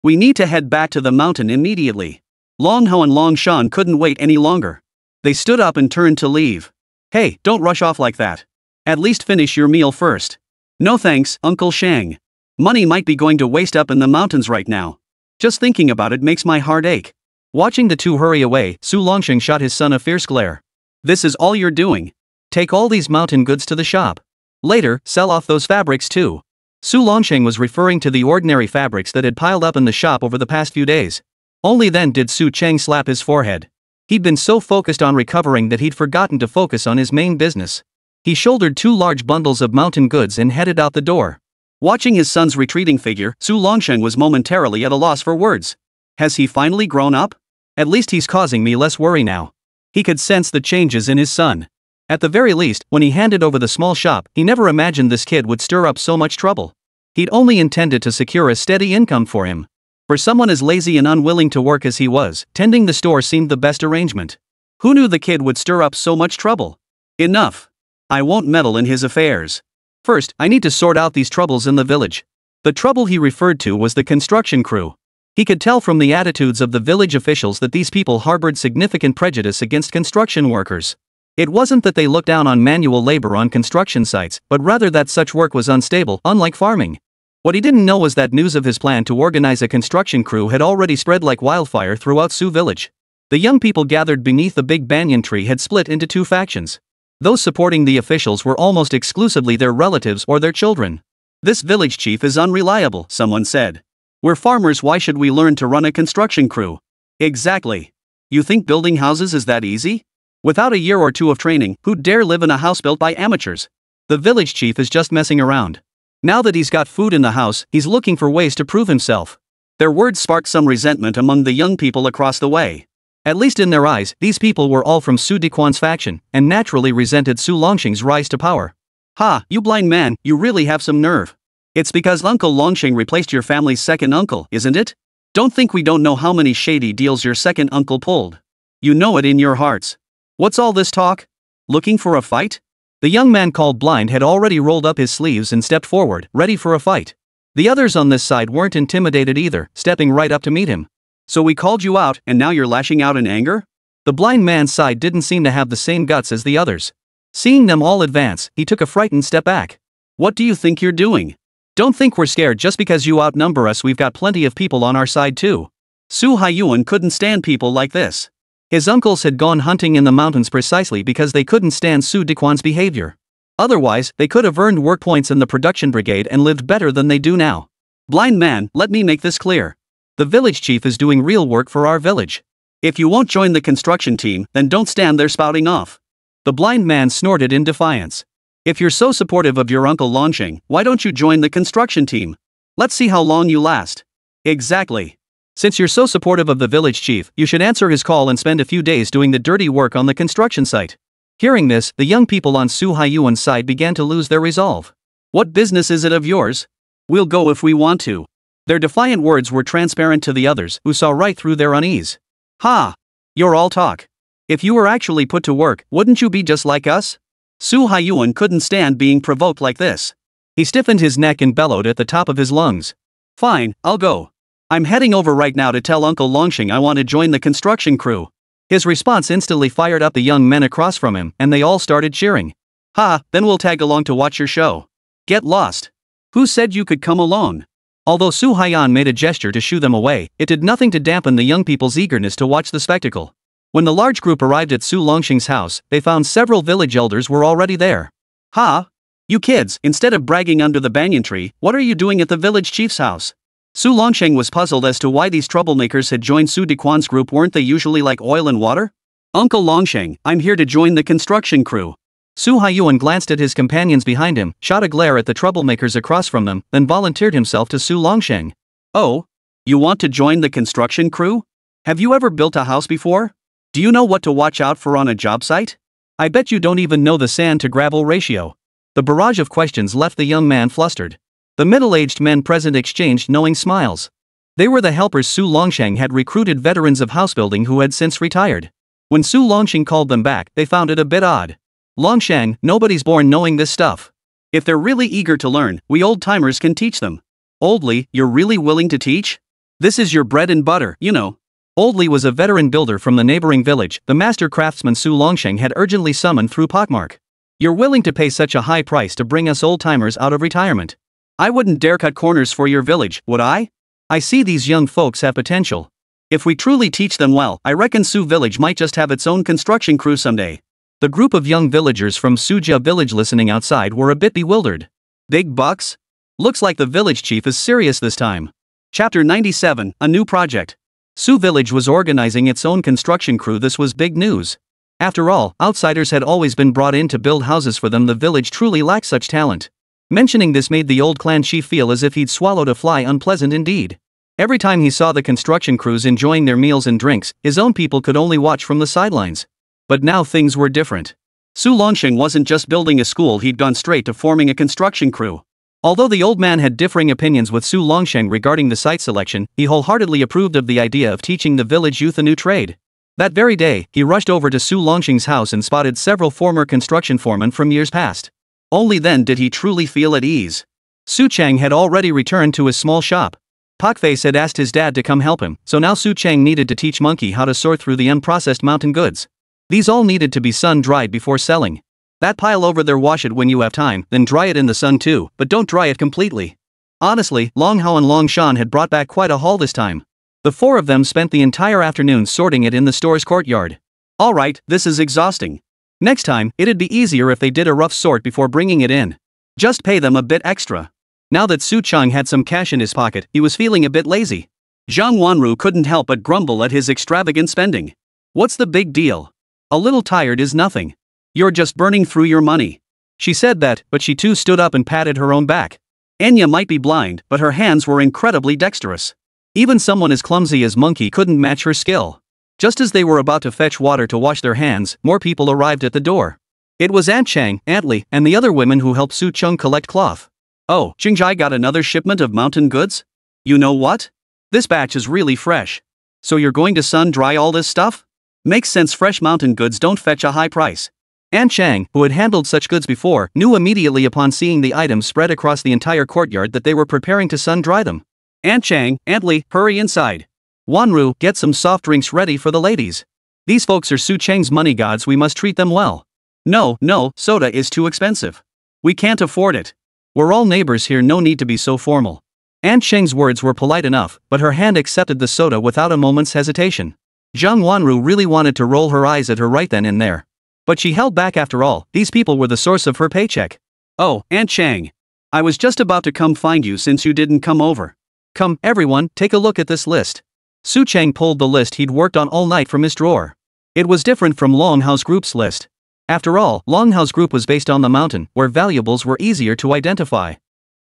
We need to head back to the mountain immediately. Long Hao and Long Shan couldn't wait any longer. They stood up and turned to leave. Hey, don't rush off like that. At least finish your meal first. No thanks, Uncle Shang. Money might be going to waste up in the mountains right now. Just thinking about it makes my heart ache. Watching the two hurry away, Su Longxing shot his son a fierce glare. This is all you're doing? Take all these mountain goods to the shop. Later, sell off those fabrics too. Su Longxing was referring to the ordinary fabrics that had piled up in the shop over the past few days. Only then did Su Cheng slap his forehead. He'd been so focused on recovering that he'd forgotten to focus on his main business. He shouldered two large bundles of mountain goods and headed out the door. Watching his son's retreating figure, Su Longxing was momentarily at a loss for words. Has he finally grown up? At least he's causing me less worry now. He could sense the changes in his son. At the very least, when he handed over the small shop, he never imagined this kid would stir up so much trouble. He'd only intended to secure a steady income for him. For someone as lazy and unwilling to work as he was, tending the store seemed the best arrangement. Who knew the kid would stir up so much trouble? Enough. I won't meddle in his affairs. First, I need to sort out these troubles in the village. The trouble he referred to was the construction crew. He could tell from the attitudes of the village officials that these people harbored significant prejudice against construction workers. It wasn't that they looked down on manual labor on construction sites, but rather that such work was unstable, unlike farming. What he didn't know was that news of his plan to organize a construction crew had already spread like wildfire throughout Su village. The young people gathered beneath the big banyan tree had split into two factions. Those supporting the officials were almost exclusively their relatives or their children. This village chief is unreliable, someone said. We're farmers, why should we learn to run a construction crew? Exactly. You think building houses is that easy? Without a year or two of training, who'd dare live in a house built by amateurs? The village chief is just messing around. Now that he's got food in the house, he's looking for ways to prove himself. Their words sparked some resentment among the young people across the way. At least in their eyes, these people were all from Su Dequan's faction, and naturally resented Su Longxing's rise to power. Ha, you blind man, you really have some nerve. It's because Uncle Longxing replaced your family's second uncle, isn't it? Don't think we don't know how many shady deals your second uncle pulled. You know it in your hearts. What's all this talk? Looking for a fight? The young man called Blind had already rolled up his sleeves and stepped forward, ready for a fight. The others on this side weren't intimidated either, stepping right up to meet him. So we called you out, and now you're lashing out in anger? The blind man's side didn't seem to have the same guts as the others. Seeing them all advance, he took a frightened step back. What do you think you're doing? Don't think we're scared just because you outnumber us, we've got plenty of people on our side too. Su Haiyuan couldn't stand people like this. His uncles had gone hunting in the mountains precisely because they couldn't stand Su Dequan's behavior. Otherwise, they could have earned work points in the production brigade and lived better than they do now. Blind man, let me make this clear. The village chief is doing real work for our village. If you won't join the construction team, then don't stand there spouting off. The blind man snorted in defiance. If you're so supportive of your Uncle Longxing, why don't you join the construction team? Let's see how long you last. Exactly. Since you're so supportive of the village chief, you should answer his call and spend a few days doing the dirty work on the construction site. Hearing this, the young people on Su Haiyuan's side began to lose their resolve. What business is it of yours? We'll go if we want to. Their defiant words were transparent to the others, who saw right through their unease. Ha! You're all talk. If you were actually put to work, wouldn't you be just like us? Su Haiyuan couldn't stand being provoked like this. He stiffened his neck and bellowed at the top of his lungs. Fine, I'll go. I'm heading over right now to tell Uncle Longxing I want to join the construction crew. His response instantly fired up the young men across from him, and they all started cheering. Ha, then we'll tag along to watch your show. Get lost. Who said you could come along? Although Su Haiyan made a gesture to shoo them away, it did nothing to dampen the young people's eagerness to watch the spectacle. When the large group arrived at Su Longxing's house, they found several village elders were already there. Ha! You kids, instead of bragging under the banyan tree, what are you doing at the village chief's house? Su Longsheng was puzzled as to why these troublemakers had joined Su Dequan's group. Weren't they usually like oil and water? Uncle Longsheng, I'm here to join the construction crew. Su Haiyuan glanced at his companions behind him, shot a glare at the troublemakers across from them, then volunteered himself to Su Longsheng. Oh? You want to join the construction crew? Have you ever built a house before? Do you know what to watch out for on a job site? I bet you don't even know the sand to gravel ratio. The barrage of questions left the young man flustered. The middle-aged men present exchanged knowing smiles. They were the helpers Su Longsheng had recruited, veterans of housebuilding who had since retired. When Su Longsheng called them back, they found it a bit odd. Longsheng, nobody's born knowing this stuff. If they're really eager to learn, we old-timers can teach them. Oldly, you're really willing to teach? This is your bread and butter, you know. Oldly was a veteran builder from the neighboring village. The master craftsman Su Longsheng had urgently summoned through pockmark. You're willing to pay such a high price to bring us old-timers out of retirement? I wouldn't dare cut corners for your village, would I? I see these young folks have potential. If we truly teach them well, I reckon Su village might just have its own construction crew someday. The group of young villagers from Sujia village listening outside were a bit bewildered. Big bucks? Looks like the village chief is serious this time. Chapter 97, A New Project. Su village was organizing its own construction crew. This was big news. After all, outsiders had always been brought in to build houses for them. The village truly lacked such talent. Mentioning this made the old clan chief feel as if he'd swallowed a fly. Unpleasant indeed. Every time he saw the construction crews enjoying their meals and drinks, his own people could only watch from the sidelines. But now things were different. Su Longsheng wasn't just building a school, he'd gone straight to forming a construction crew. Although the old man had differing opinions with Su Longsheng regarding the site selection, he wholeheartedly approved of the idea of teaching the village youth a new trade. That very day, he rushed over to Su Longsheng's house and spotted several former construction foremen from years past. Only then did he truly feel at ease. Su Chang had already returned to his small shop. Pockface had asked his dad to come help him, so now Su Chang needed to teach Monkey how to sort through the unprocessed mountain goods. These all needed to be sun-dried before selling. That pile over there, wash it when you have time, then dry it in the sun too, but don't dry it completely. Honestly, Long Hao and Long Shan had brought back quite a haul this time. The four of them spent the entire afternoon sorting it in the store's courtyard. Alright, this is exhausting. Next time, it'd be easier if they did a rough sort before bringing it in. Just pay them a bit extra. Now that Su Chang had some cash in his pocket, he was feeling a bit lazy. Zhang Wanru couldn't help but grumble at his extravagant spending. What's the big deal? A little tired is nothing. You're just burning through your money. She said that, but she too stood up and patted her own back. Enya might be blind, but her hands were incredibly dexterous. Even someone as clumsy as Monkey couldn't match her skill. Just as they were about to fetch water to wash their hands, more people arrived at the door. It was Aunt Chang, Aunt Li, and the other women who helped Su Chung collect cloth. Oh, Qingjai got another shipment of mountain goods? You know what? This batch is really fresh. So you're going to sun-dry all this stuff? Makes sense, fresh mountain goods don't fetch a high price. Aunt Chang, who had handled such goods before, knew immediately upon seeing the items spread across the entire courtyard that they were preparing to sun-dry them. Aunt Chang, Aunt Li, hurry inside. Wanru, get some soft drinks ready for the ladies. These folks are Su Chang's money gods, we must treat them well. No, soda is too expensive. We can't afford it. We're all neighbors here, no need to be so formal. Aunt Chang's words were polite enough, but her hand accepted the soda without a moment's hesitation. Zhang Wanru really wanted to roll her eyes at her right then and there. But she held back. After all, these people were the source of her paycheck. Oh, Aunt Chang. I was just about to come find you since you didn't come over. Come, everyone, take a look at this list. Su Chang pulled the list he'd worked on all night from his drawer. It was different from Long Hao's group's list. After all, Long Hao's group was based on the mountain, where valuables were easier to identify.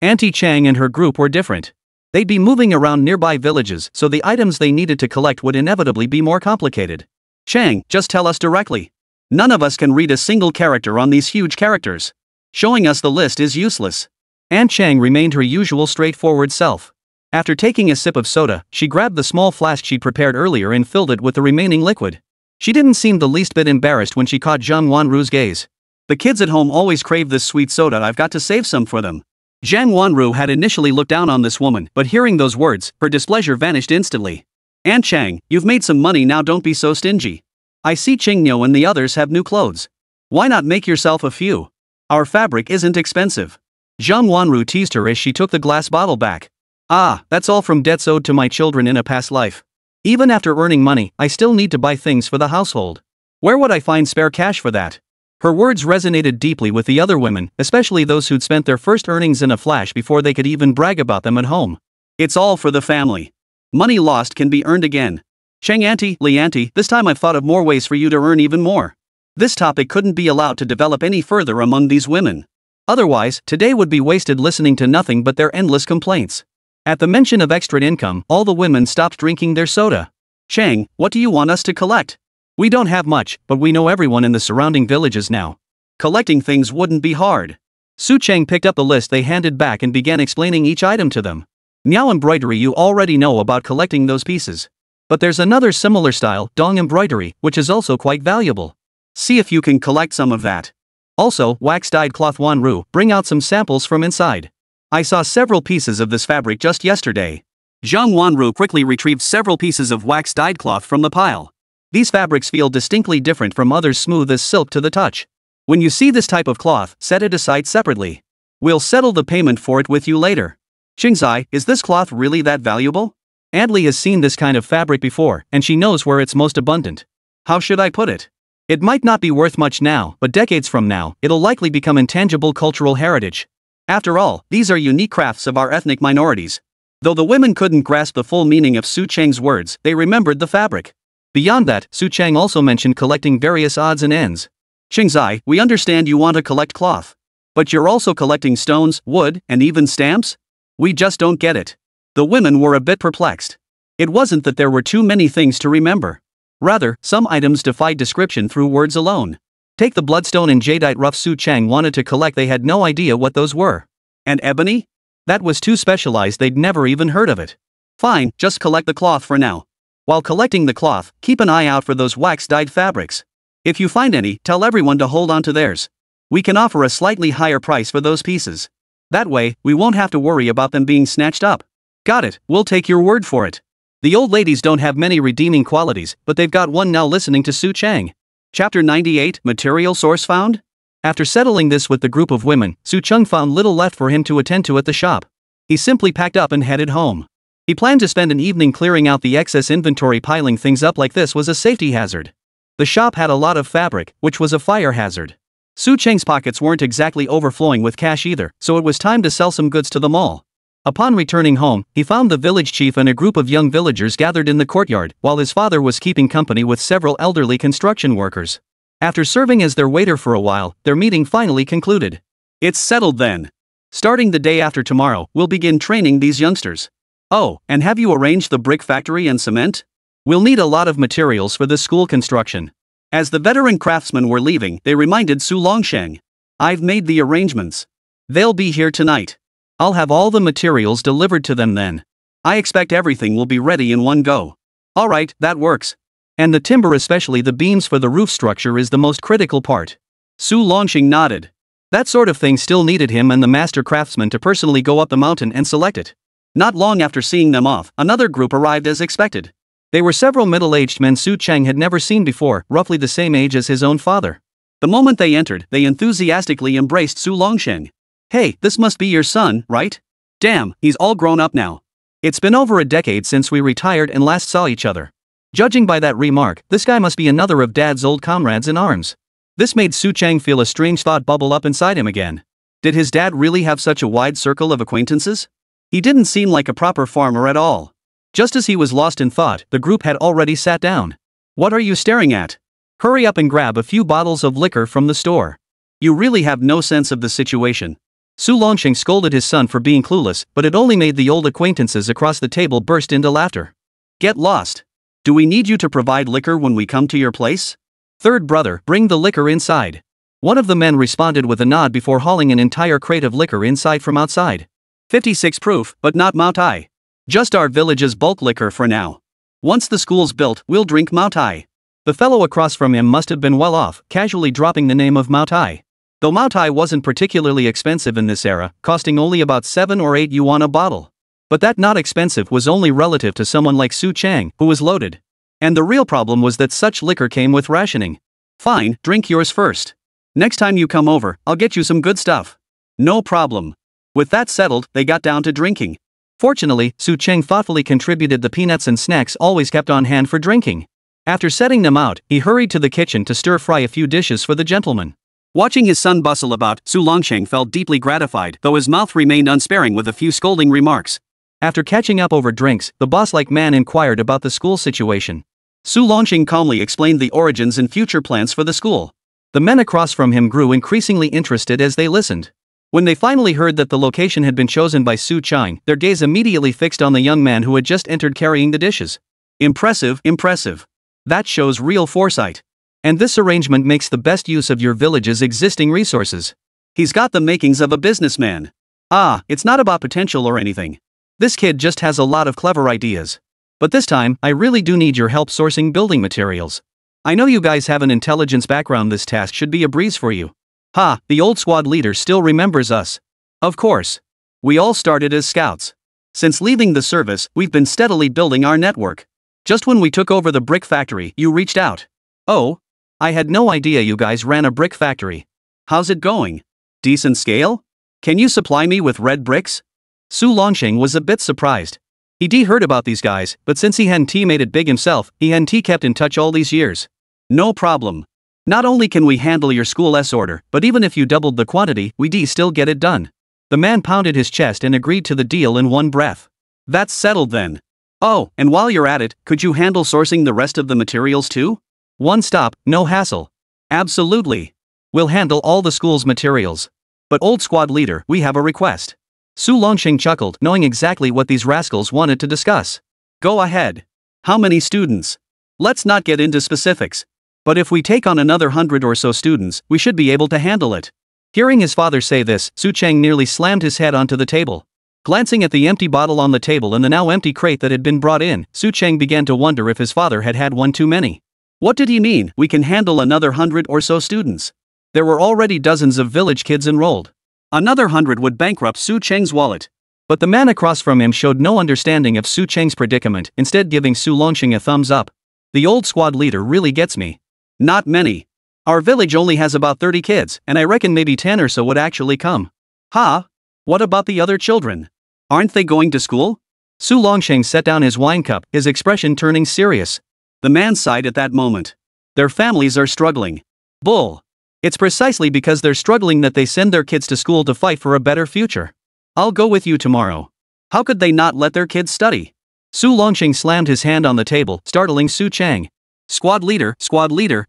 Auntie Chang and her group were different. They'd be moving around nearby villages, so the items they needed to collect would inevitably be more complicated. Chang, just tell us directly. None of us can read a single character on these huge characters. Showing us the list is useless. Aunt Chang remained her usual straightforward self. After taking a sip of soda, she grabbed the small flask she'd prepared earlier and filled it with the remaining liquid. She didn't seem the least bit embarrassed when she caught Zhang Wanru's gaze. The kids at home always crave this sweet soda, I've got to save some for them. Zhang Wanru had initially looked down on this woman, but hearing those words, her displeasure vanished instantly. Aunt Chang, you've made some money now, don't be so stingy. I see Qingnyo and the others have new clothes. Why not make yourself a few? Our fabric isn't expensive. Zhang Wanru teased her as she took the glass bottle back. Ah, that's all from debts owed to my children in a past life. Even after earning money, I still need to buy things for the household. Where would I find spare cash for that? Her words resonated deeply with the other women, especially those who'd spent their first earnings in a flash before they could even brag about them at home. It's all for the family. Money lost can be earned again. Cheng auntie, Li auntie, this time I've thought of more ways for you to earn even more. This topic couldn't be allowed to develop any further among these women. Otherwise, today would be wasted listening to nothing but their endless complaints. At the mention of extra income, all the women stopped drinking their soda. Cheng, what do you want us to collect? We don't have much, but we know everyone in the surrounding villages now. Collecting things wouldn't be hard. Su Cheng picked up the list they handed back and began explaining each item to them. Miao embroidery, you already know about collecting those pieces. But there's another similar style, dong embroidery, which is also quite valuable. See if you can collect some of that. Also, wax-dyed cloth wanru, bring out some samples from inside. I saw several pieces of this fabric just yesterday. Zhang Wanru quickly retrieved several pieces of wax-dyed cloth from the pile. These fabrics feel distinctly different from others, smooth as silk to the touch. When you see this type of cloth, set it aside separately. We'll settle the payment for it with you later. Qingzai, is this cloth really that valuable? Adli has seen this kind of fabric before, and she knows where it's most abundant. How should I put it? It might not be worth much now, but decades from now, it'll likely become intangible cultural heritage. After all, these are unique crafts of our ethnic minorities. Though the women couldn't grasp the full meaning of Su Cheng's words, they remembered the fabric. Beyond that, Su Cheng also mentioned collecting various odds and ends. Qingzai, we understand you want to collect cloth. But you're also collecting stones, wood, and even stamps? We just don't get it. The women were a bit perplexed. It wasn't that there were too many things to remember. Rather, some items defied description through words alone. Take the bloodstone and jadeite rough Su Cheng wanted to collect, they had no idea what those were. And ebony? That was too specialized, they'd never even heard of it. Fine, just collect the cloth for now. While collecting the cloth, keep an eye out for those wax-dyed fabrics. If you find any, tell everyone to hold on to theirs. We can offer a slightly higher price for those pieces. That way, we won't have to worry about them being snatched up. Got it, we'll take your word for it. The old ladies don't have many redeeming qualities, but they've got one now listening to Su Cheng. Chapter 98, Material Source Found? After settling this with the group of women, Su Cheng found little left for him to attend to at the shop. He simply packed up and headed home. He planned to spend an evening clearing out the excess inventory. Piling things up like this was a safety hazard. The shop had a lot of fabric, which was a fire hazard. Su Cheng's pockets weren't exactly overflowing with cash either, so it was time to sell some goods to the mall. Upon returning home, he found the village chief and a group of young villagers gathered in the courtyard, while his father was keeping company with several elderly construction workers. After serving as their waiter for a while, their meeting finally concluded. It's settled then. Starting the day after tomorrow, we'll begin training these youngsters. Oh, and have you arranged the brick factory and cement? We'll need a lot of materials for this school construction. As the veteran craftsmen were leaving, they reminded Su Longsheng. I've made the arrangements. They'll be here tonight. I'll have all the materials delivered to them then. I expect everything will be ready in one go. Alright, that works. And the timber, especially the beams for the roof structure, is the most critical part. Su Longsheng nodded. That sort of thing still needed him and the master craftsman to personally go up the mountain and select it. Not long after seeing them off, another group arrived as expected. They were several middle-aged men Su Cheng had never seen before, roughly the same age as his own father. The moment they entered, they enthusiastically embraced Su Longsheng. Hey, this must be your son, right? Damn, he's all grown up now. It's been over a decade since we retired and last saw each other. Judging by that remark, this guy must be another of Dad's old comrades in arms. This made Su Cheng feel a strange thought bubble up inside him again. Did his dad really have such a wide circle of acquaintances? He didn't seem like a proper farmer at all. Just as he was lost in thought, the group had already sat down. What are you staring at? Hurry up and grab a few bottles of liquor from the store. You really have no sense of the situation. Su Longsheng scolded his son for being clueless, but it only made the old acquaintances across the table burst into laughter. Get lost. Do we need you to provide liquor when we come to your place? Third brother, bring the liquor inside. One of the men responded with a nod before hauling an entire crate of liquor inside from outside. 56 proof, but not Moutai. Just our village's bulk liquor for now. Once the school's built, we'll drink Moutai. The fellow across from him must have been well off, casually dropping the name of Moutai. Though Moutai wasn't particularly expensive in this era, costing only about 7 or 8 yuan a bottle. But that not expensive was only relative to someone like Su Cheng, who was loaded. And the real problem was that such liquor came with rationing. Fine, drink yours first. Next time you come over, I'll get you some good stuff. No problem. With that settled, they got down to drinking. Fortunately, Su Cheng thoughtfully contributed the peanuts and snacks always kept on hand for drinking. After setting them out, he hurried to the kitchen to stir-fry a few dishes for the gentleman. Watching his son bustle about, Su Longsheng felt deeply gratified, though his mouth remained unsparing with a few scolding remarks. After catching up over drinks, the boss-like man inquired about the school situation. Su Longxing calmly explained the origins and future plans for the school. The men across from him grew increasingly interested as they listened. When they finally heard that the location had been chosen by Su Chang, their gaze immediately fixed on the young man who had just entered carrying the dishes. Impressive, impressive. That shows real foresight. And this arrangement makes the best use of your village's existing resources. He's got the makings of a businessman. Ah, it's not about potential or anything. This kid just has a lot of clever ideas. But this time, I really do need your help sourcing building materials. I know you guys have an intelligence background, this task should be a breeze for you. Ha, the old squad leader still remembers us. Of course. We all started as scouts. Since leaving the service, we've been steadily building our network. Just when we took over the brick factory, you reached out. Oh? I had no idea you guys ran a brick factory. How's it going? Decent scale? Can you supply me with red bricks? Su Longxing was a bit surprised. He'd heard about these guys, but since he hadn't made it big himself, he hadn't kept in touch all these years. No problem. Not only can we handle your school's order, but even if you doubled the quantity, we'd still get it done. The man pounded his chest and agreed to the deal in one breath. That's settled then. Oh, and while you're at it, could you handle sourcing the rest of the materials too? One stop, no hassle. Absolutely. We'll handle all the school's materials. But old squad leader, we have a request. Su Longxing chuckled, knowing exactly what these rascals wanted to discuss. Go ahead. How many students? Let's not get into specifics. But if we take on another 100 or so students, we should be able to handle it. Hearing his father say this, Su Chang nearly slammed his head onto the table. Glancing at the empty bottle on the table and the now empty crate that had been brought in, Su Chang began to wonder if his father had had one too many. What did he mean, we can handle another 100 or so students? There were already dozens of village kids enrolled. Another 100 would bankrupt Su Chang's wallet. But the man across from him showed no understanding of Su Chang's predicament, instead giving Su Longxing a thumbs up. The old squad leader really gets me. Not many. Our village only has about 30 kids, and I reckon maybe 10 or so would actually come. Ha? What about the other children? Aren't they going to school? Su Longxing set down his wine cup, his expression turning serious. The man sighed at that moment. Their families are struggling. Bull. It's precisely because they're struggling that they send their kids to school to fight for a better future. I'll go with you tomorrow. How could they not let their kids study? Su Longxing slammed his hand on the table, startling Su Chang. Squad leader,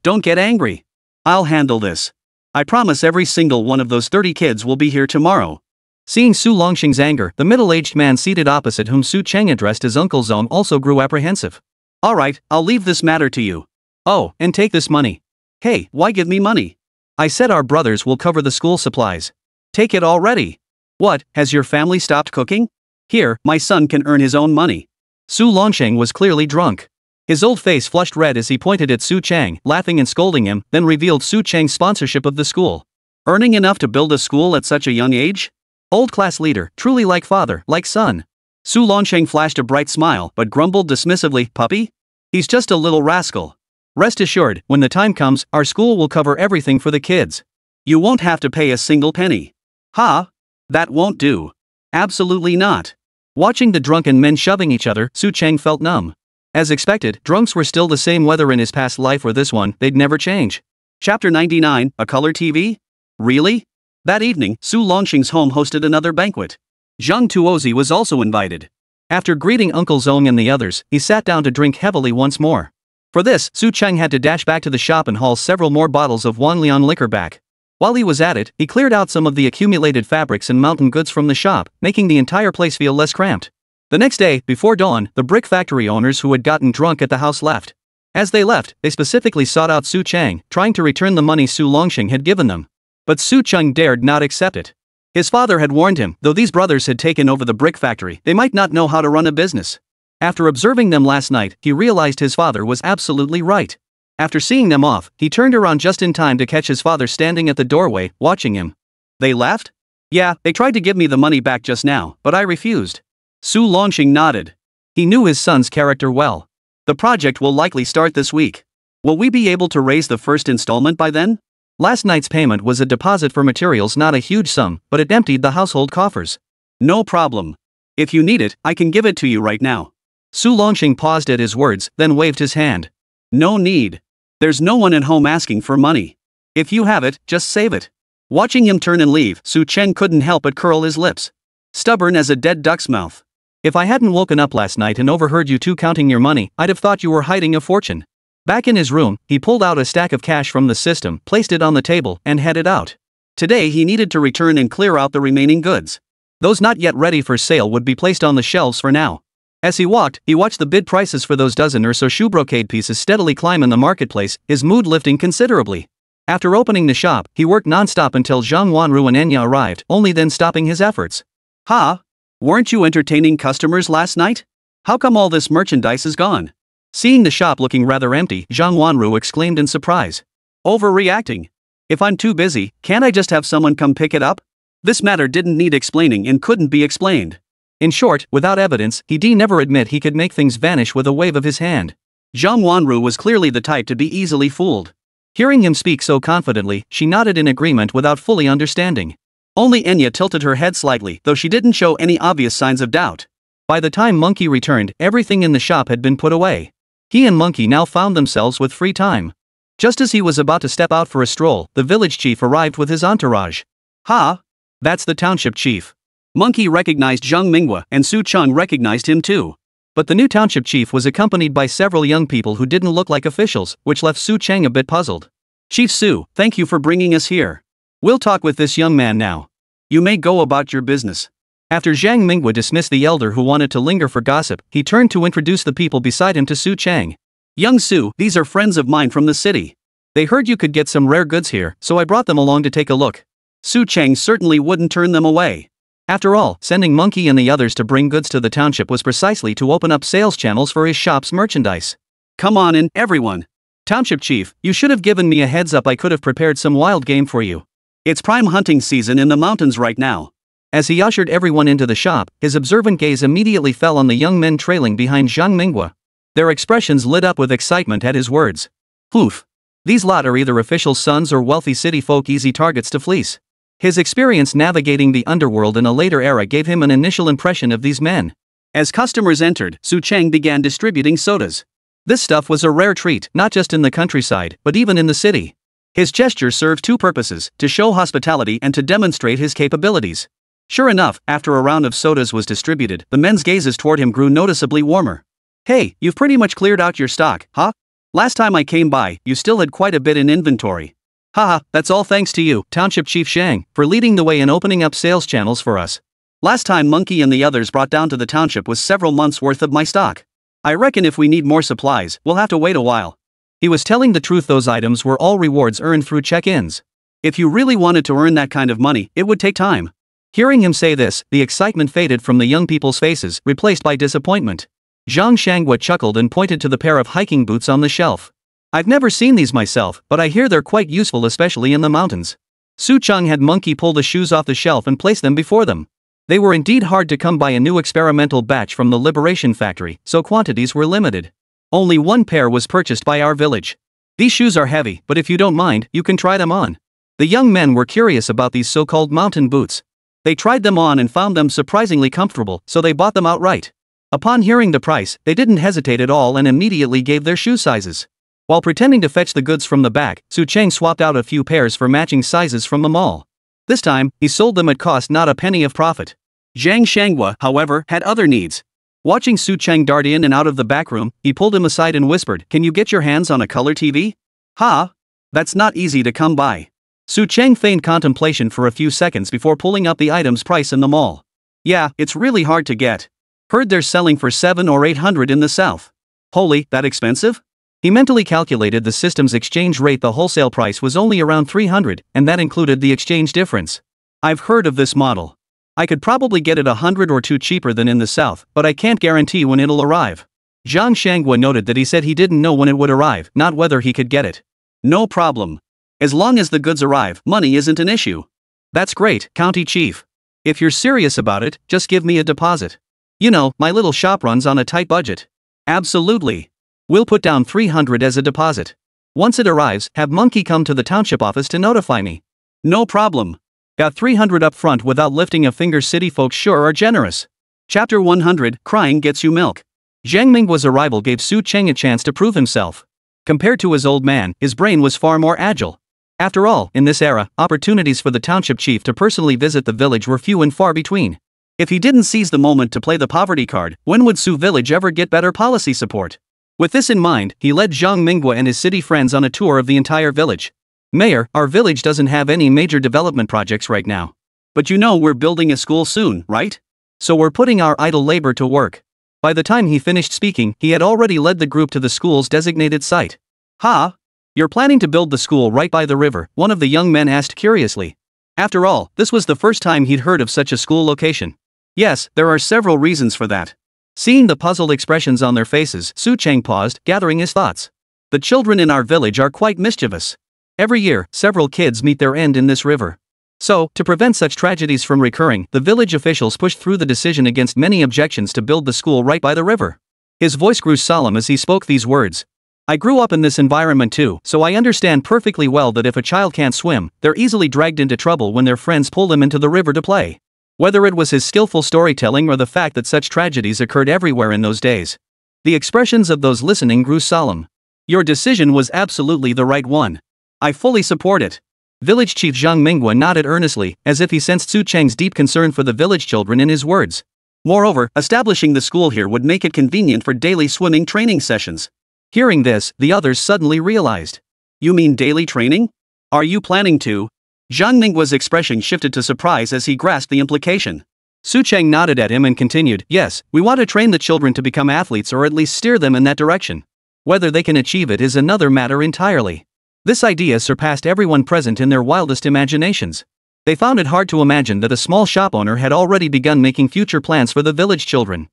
don't get angry. I'll handle this. I promise every single one of those 30 kids will be here tomorrow. Seeing Su Longxing's anger, the middle-aged man seated opposite whom Su Chang addressed as Uncle Zong also grew apprehensive. Alright, I'll leave this matter to you. Oh, and take this money. Hey, why give me money? I said our brothers will cover the school supplies. Take it already. What, has your family stopped cooking? Here, my son can earn his own money. Su Longxing was clearly drunk. His old face flushed red as he pointed at Su Chang, laughing and scolding him, then revealed Su Chang's sponsorship of the school. Earning enough to build a school at such a young age? Old class leader, truly like father, like son. Su Longxing flashed a bright smile, but grumbled dismissively, puppy? He's just a little rascal. Rest assured, when the time comes, our school will cover everything for the kids. You won't have to pay a single penny. Ha? That won't do. Absolutely not. Watching the drunken men shoving each other, Su Chang felt numb. As expected, drunks were still the same whether in his past life or this one, they'd never change. Chapter 99, a color TV? Really? That evening, Su Longxing's home hosted another banquet. Zhang Tuozi was also invited. After greeting Uncle Zong and the others, he sat down to drink heavily once more. For this, Su Chang had to dash back to the shop and haul several more bottles of Wanglian liquor back. While he was at it, he cleared out some of the accumulated fabrics and mountain goods from the shop, making the entire place feel less cramped. The next day, before dawn, the brick factory owners who had gotten drunk at the house left. As they left, they specifically sought out Su Chang, trying to return the money Su Longxing had given them. But Su Chang dared not accept it. His father had warned him, though these brothers had taken over the brick factory, they might not know how to run a business. After observing them last night, he realized his father was absolutely right. After seeing them off, he turned around just in time to catch his father standing at the doorway, watching him. They left? Yeah, they tried to give me the money back just now, but I refused. Su Longxing nodded. He knew his son's character well. The project will likely start this week. Will we be able to raise the first installment by then? Last night's payment was a deposit for materials, not a huge sum, but it emptied the household coffers. No problem. If you need it, I can give it to you right now. Su Longxing paused at his words, then waved his hand. No need. There's no one at home asking for money. If you have it, just save it. Watching him turn and leave, Su Chang couldn't help but curl his lips. Stubborn as a dead duck's mouth. If I hadn't woken up last night and overheard you two counting your money, I'd have thought you were hiding a fortune. Back in his room, he pulled out a stack of cash from the system, placed it on the table, and headed out. Today he needed to return and clear out the remaining goods. Those not yet ready for sale would be placed on the shelves for now. As he watched the bid prices for those dozen or so shoe brocade pieces steadily climb in the marketplace, his mood lifting considerably. After opening the shop, he worked non-stop until Zhang Wanru and Enya arrived, only then stopping his efforts. "Ha? Weren't you entertaining customers last night? How come all this merchandise is gone?" Seeing the shop looking rather empty, Zhang Wanru exclaimed in surprise. "Overreacting. If I'm too busy, can't I just have someone come pick it up?" This matter didn't need explaining and couldn't be explained. In short, without evidence, he'd never admit he could make things vanish with a wave of his hand. Zhang Wanru was clearly the type to be easily fooled. Hearing him speak so confidently, she nodded in agreement without fully understanding. Only Enya tilted her head slightly, though she didn't show any obvious signs of doubt. By the time Monkey returned, everything in the shop had been put away. He and Monkey now found themselves with free time. Just as he was about to step out for a stroll, the village chief arrived with his entourage. "Ha! That's the township chief." Monkey recognized Zhang Minghua, and Su Cheng recognized him too. But the new township chief was accompanied by several young people who didn't look like officials, which left Su Cheng a bit puzzled. "Chief Su, thank you for bringing us here. We'll talk with this young man now. You may go about your business." After Zhang Minghua dismissed the elder who wanted to linger for gossip, he turned to introduce the people beside him to Su Cheng. "Young Su, these are friends of mine from the city. They heard you could get some rare goods here, so I brought them along to take a look." Su Cheng certainly wouldn't turn them away. After all, sending Monkey and the others to bring goods to the township was precisely to open up sales channels for his shop's merchandise. "Come on in, everyone. Township chief, you should have given me a heads up. I could have prepared some wild game for you. It's prime hunting season in the mountains right now." As he ushered everyone into the shop, his observant gaze immediately fell on the young men trailing behind Zhang Minghua. Their expressions lit up with excitement at his words. "Oof. These lot are either official sons or wealthy city folk, easy targets to fleece." His experience navigating the underworld in a later era gave him an initial impression of these men. As customers entered, Su Cheng began distributing sodas. This stuff was a rare treat, not just in the countryside, but even in the city. His gesture served two purposes: to show hospitality and to demonstrate his capabilities. Sure enough, after a round of sodas was distributed, the men's gazes toward him grew noticeably warmer. "Hey, you've pretty much cleared out your stock, huh? Last time I came by, you still had quite a bit in inventory." "Haha, that's all thanks to you, Township Chief Shang, for leading the way in opening up sales channels for us. Last time Monkey and the others brought down to the township was several months worth of my stock. I reckon if we need more supplies, we'll have to wait a while." He was telling the truth. Those items were all rewards earned through check-ins. If you really wanted to earn that kind of money, it would take time. Hearing him say this, the excitement faded from the young people's faces, replaced by disappointment. Zhang Shanghua chuckled and pointed to the pair of hiking boots on the shelf. "I've never seen these myself, but I hear they're quite useful, especially in the mountains." Su Cheng had Monkey pull the shoes off the shelf and place them before them. They were indeed hard to come by, a new experimental batch from the Liberation Factory, so quantities were limited. Only one pair was purchased by our village. "These shoes are heavy, but if you don't mind, you can try them on." The young men were curious about these so-called mountain boots. They tried them on and found them surprisingly comfortable, so they bought them outright. Upon hearing the price, they didn't hesitate at all and immediately gave their shoe sizes. While pretending to fetch the goods from the back, Su Cheng swapped out a few pairs for matching sizes from the mall. This time, he sold them at cost, not a penny of profit. Zhang Shanghua, however, had other needs. Watching Su Cheng dart in and out of the back room, he pulled him aside and whispered, "Can you get your hands on a color TV? "Ha? That's not easy to come by." Su Cheng feigned contemplation for a few seconds before pulling up the item's price in the mall. "Yeah, it's really hard to get. Heard they're selling for 700 or 800 in the south." "Holy, that expensive?" He mentally calculated the system's exchange rate. The wholesale price was only around 300, and that included the exchange difference. "I've heard of this model. I could probably get it 100 or 2 cheaper than in the south, but I can't guarantee when it'll arrive." Zhang Shanghua noted that he said he didn't know when it would arrive, not whether he could get it. "No problem. As long as the goods arrive, money isn't an issue." "That's great, County Chief. If you're serious about it, just give me a deposit. You know, my little shop runs on a tight budget." "Absolutely. We'll put down 300 as a deposit. Once it arrives, have Monkey come to the township office to notify me." "No problem. Got 300 up front without lifting a finger. City folks sure are generous." Chapter 100, Crying Gets You Milk. Zhang Minggua's arrival gave Su Cheng a chance to prove himself. Compared to his old man, his brain was far more agile. After all, in this era, opportunities for the township chief to personally visit the village were few and far between. If he didn't seize the moment to play the poverty card, when would Su village ever get better policy support? With this in mind, he led Zhang Minghua and his city friends on a tour of the entire village. Mayor, our village doesn't have any major development projects right now. But you know we're building a school soon, right? So we're putting our idle labor to work. By the time he finished speaking, he had already led the group to the school's designated site. Ha? You're planning to build the school right by the river, one of the young men asked curiously. After all, this was the first time he'd heard of such a school location. Yes, there are several reasons for that. Seeing the puzzled expressions on their faces, Su Cheng paused, gathering his thoughts. The children in our village are quite mischievous. Every year, several kids meet their end in this river. So, to prevent such tragedies from recurring, the village officials pushed through the decision against many objections to build the school right by the river. His voice grew solemn as he spoke these words. I grew up in this environment too, so I understand perfectly well that if a child can't swim, they're easily dragged into trouble when their friends pull them into the river to play. Whether it was his skillful storytelling or the fact that such tragedies occurred everywhere in those days. The expressions of those listening grew solemn. Your decision was absolutely the right one. I fully support it. Village Chief Zhang Minghua nodded earnestly, as if he sensed Su Cheng's deep concern for the village children in his words. Moreover, establishing the school here would make it convenient for daily swimming training sessions. Hearing this, the others suddenly realized. You mean daily training? Are you planning to? Zhang Minghua's expression shifted to surprise as he grasped the implication. Su Cheng nodded at him and continued, yes, we want to train the children to become athletes or at least steer them in that direction. Whether they can achieve it is another matter entirely. This idea surpassed everyone present in their wildest imaginations. They found it hard to imagine that a small shop owner had already begun making future plans for the village children.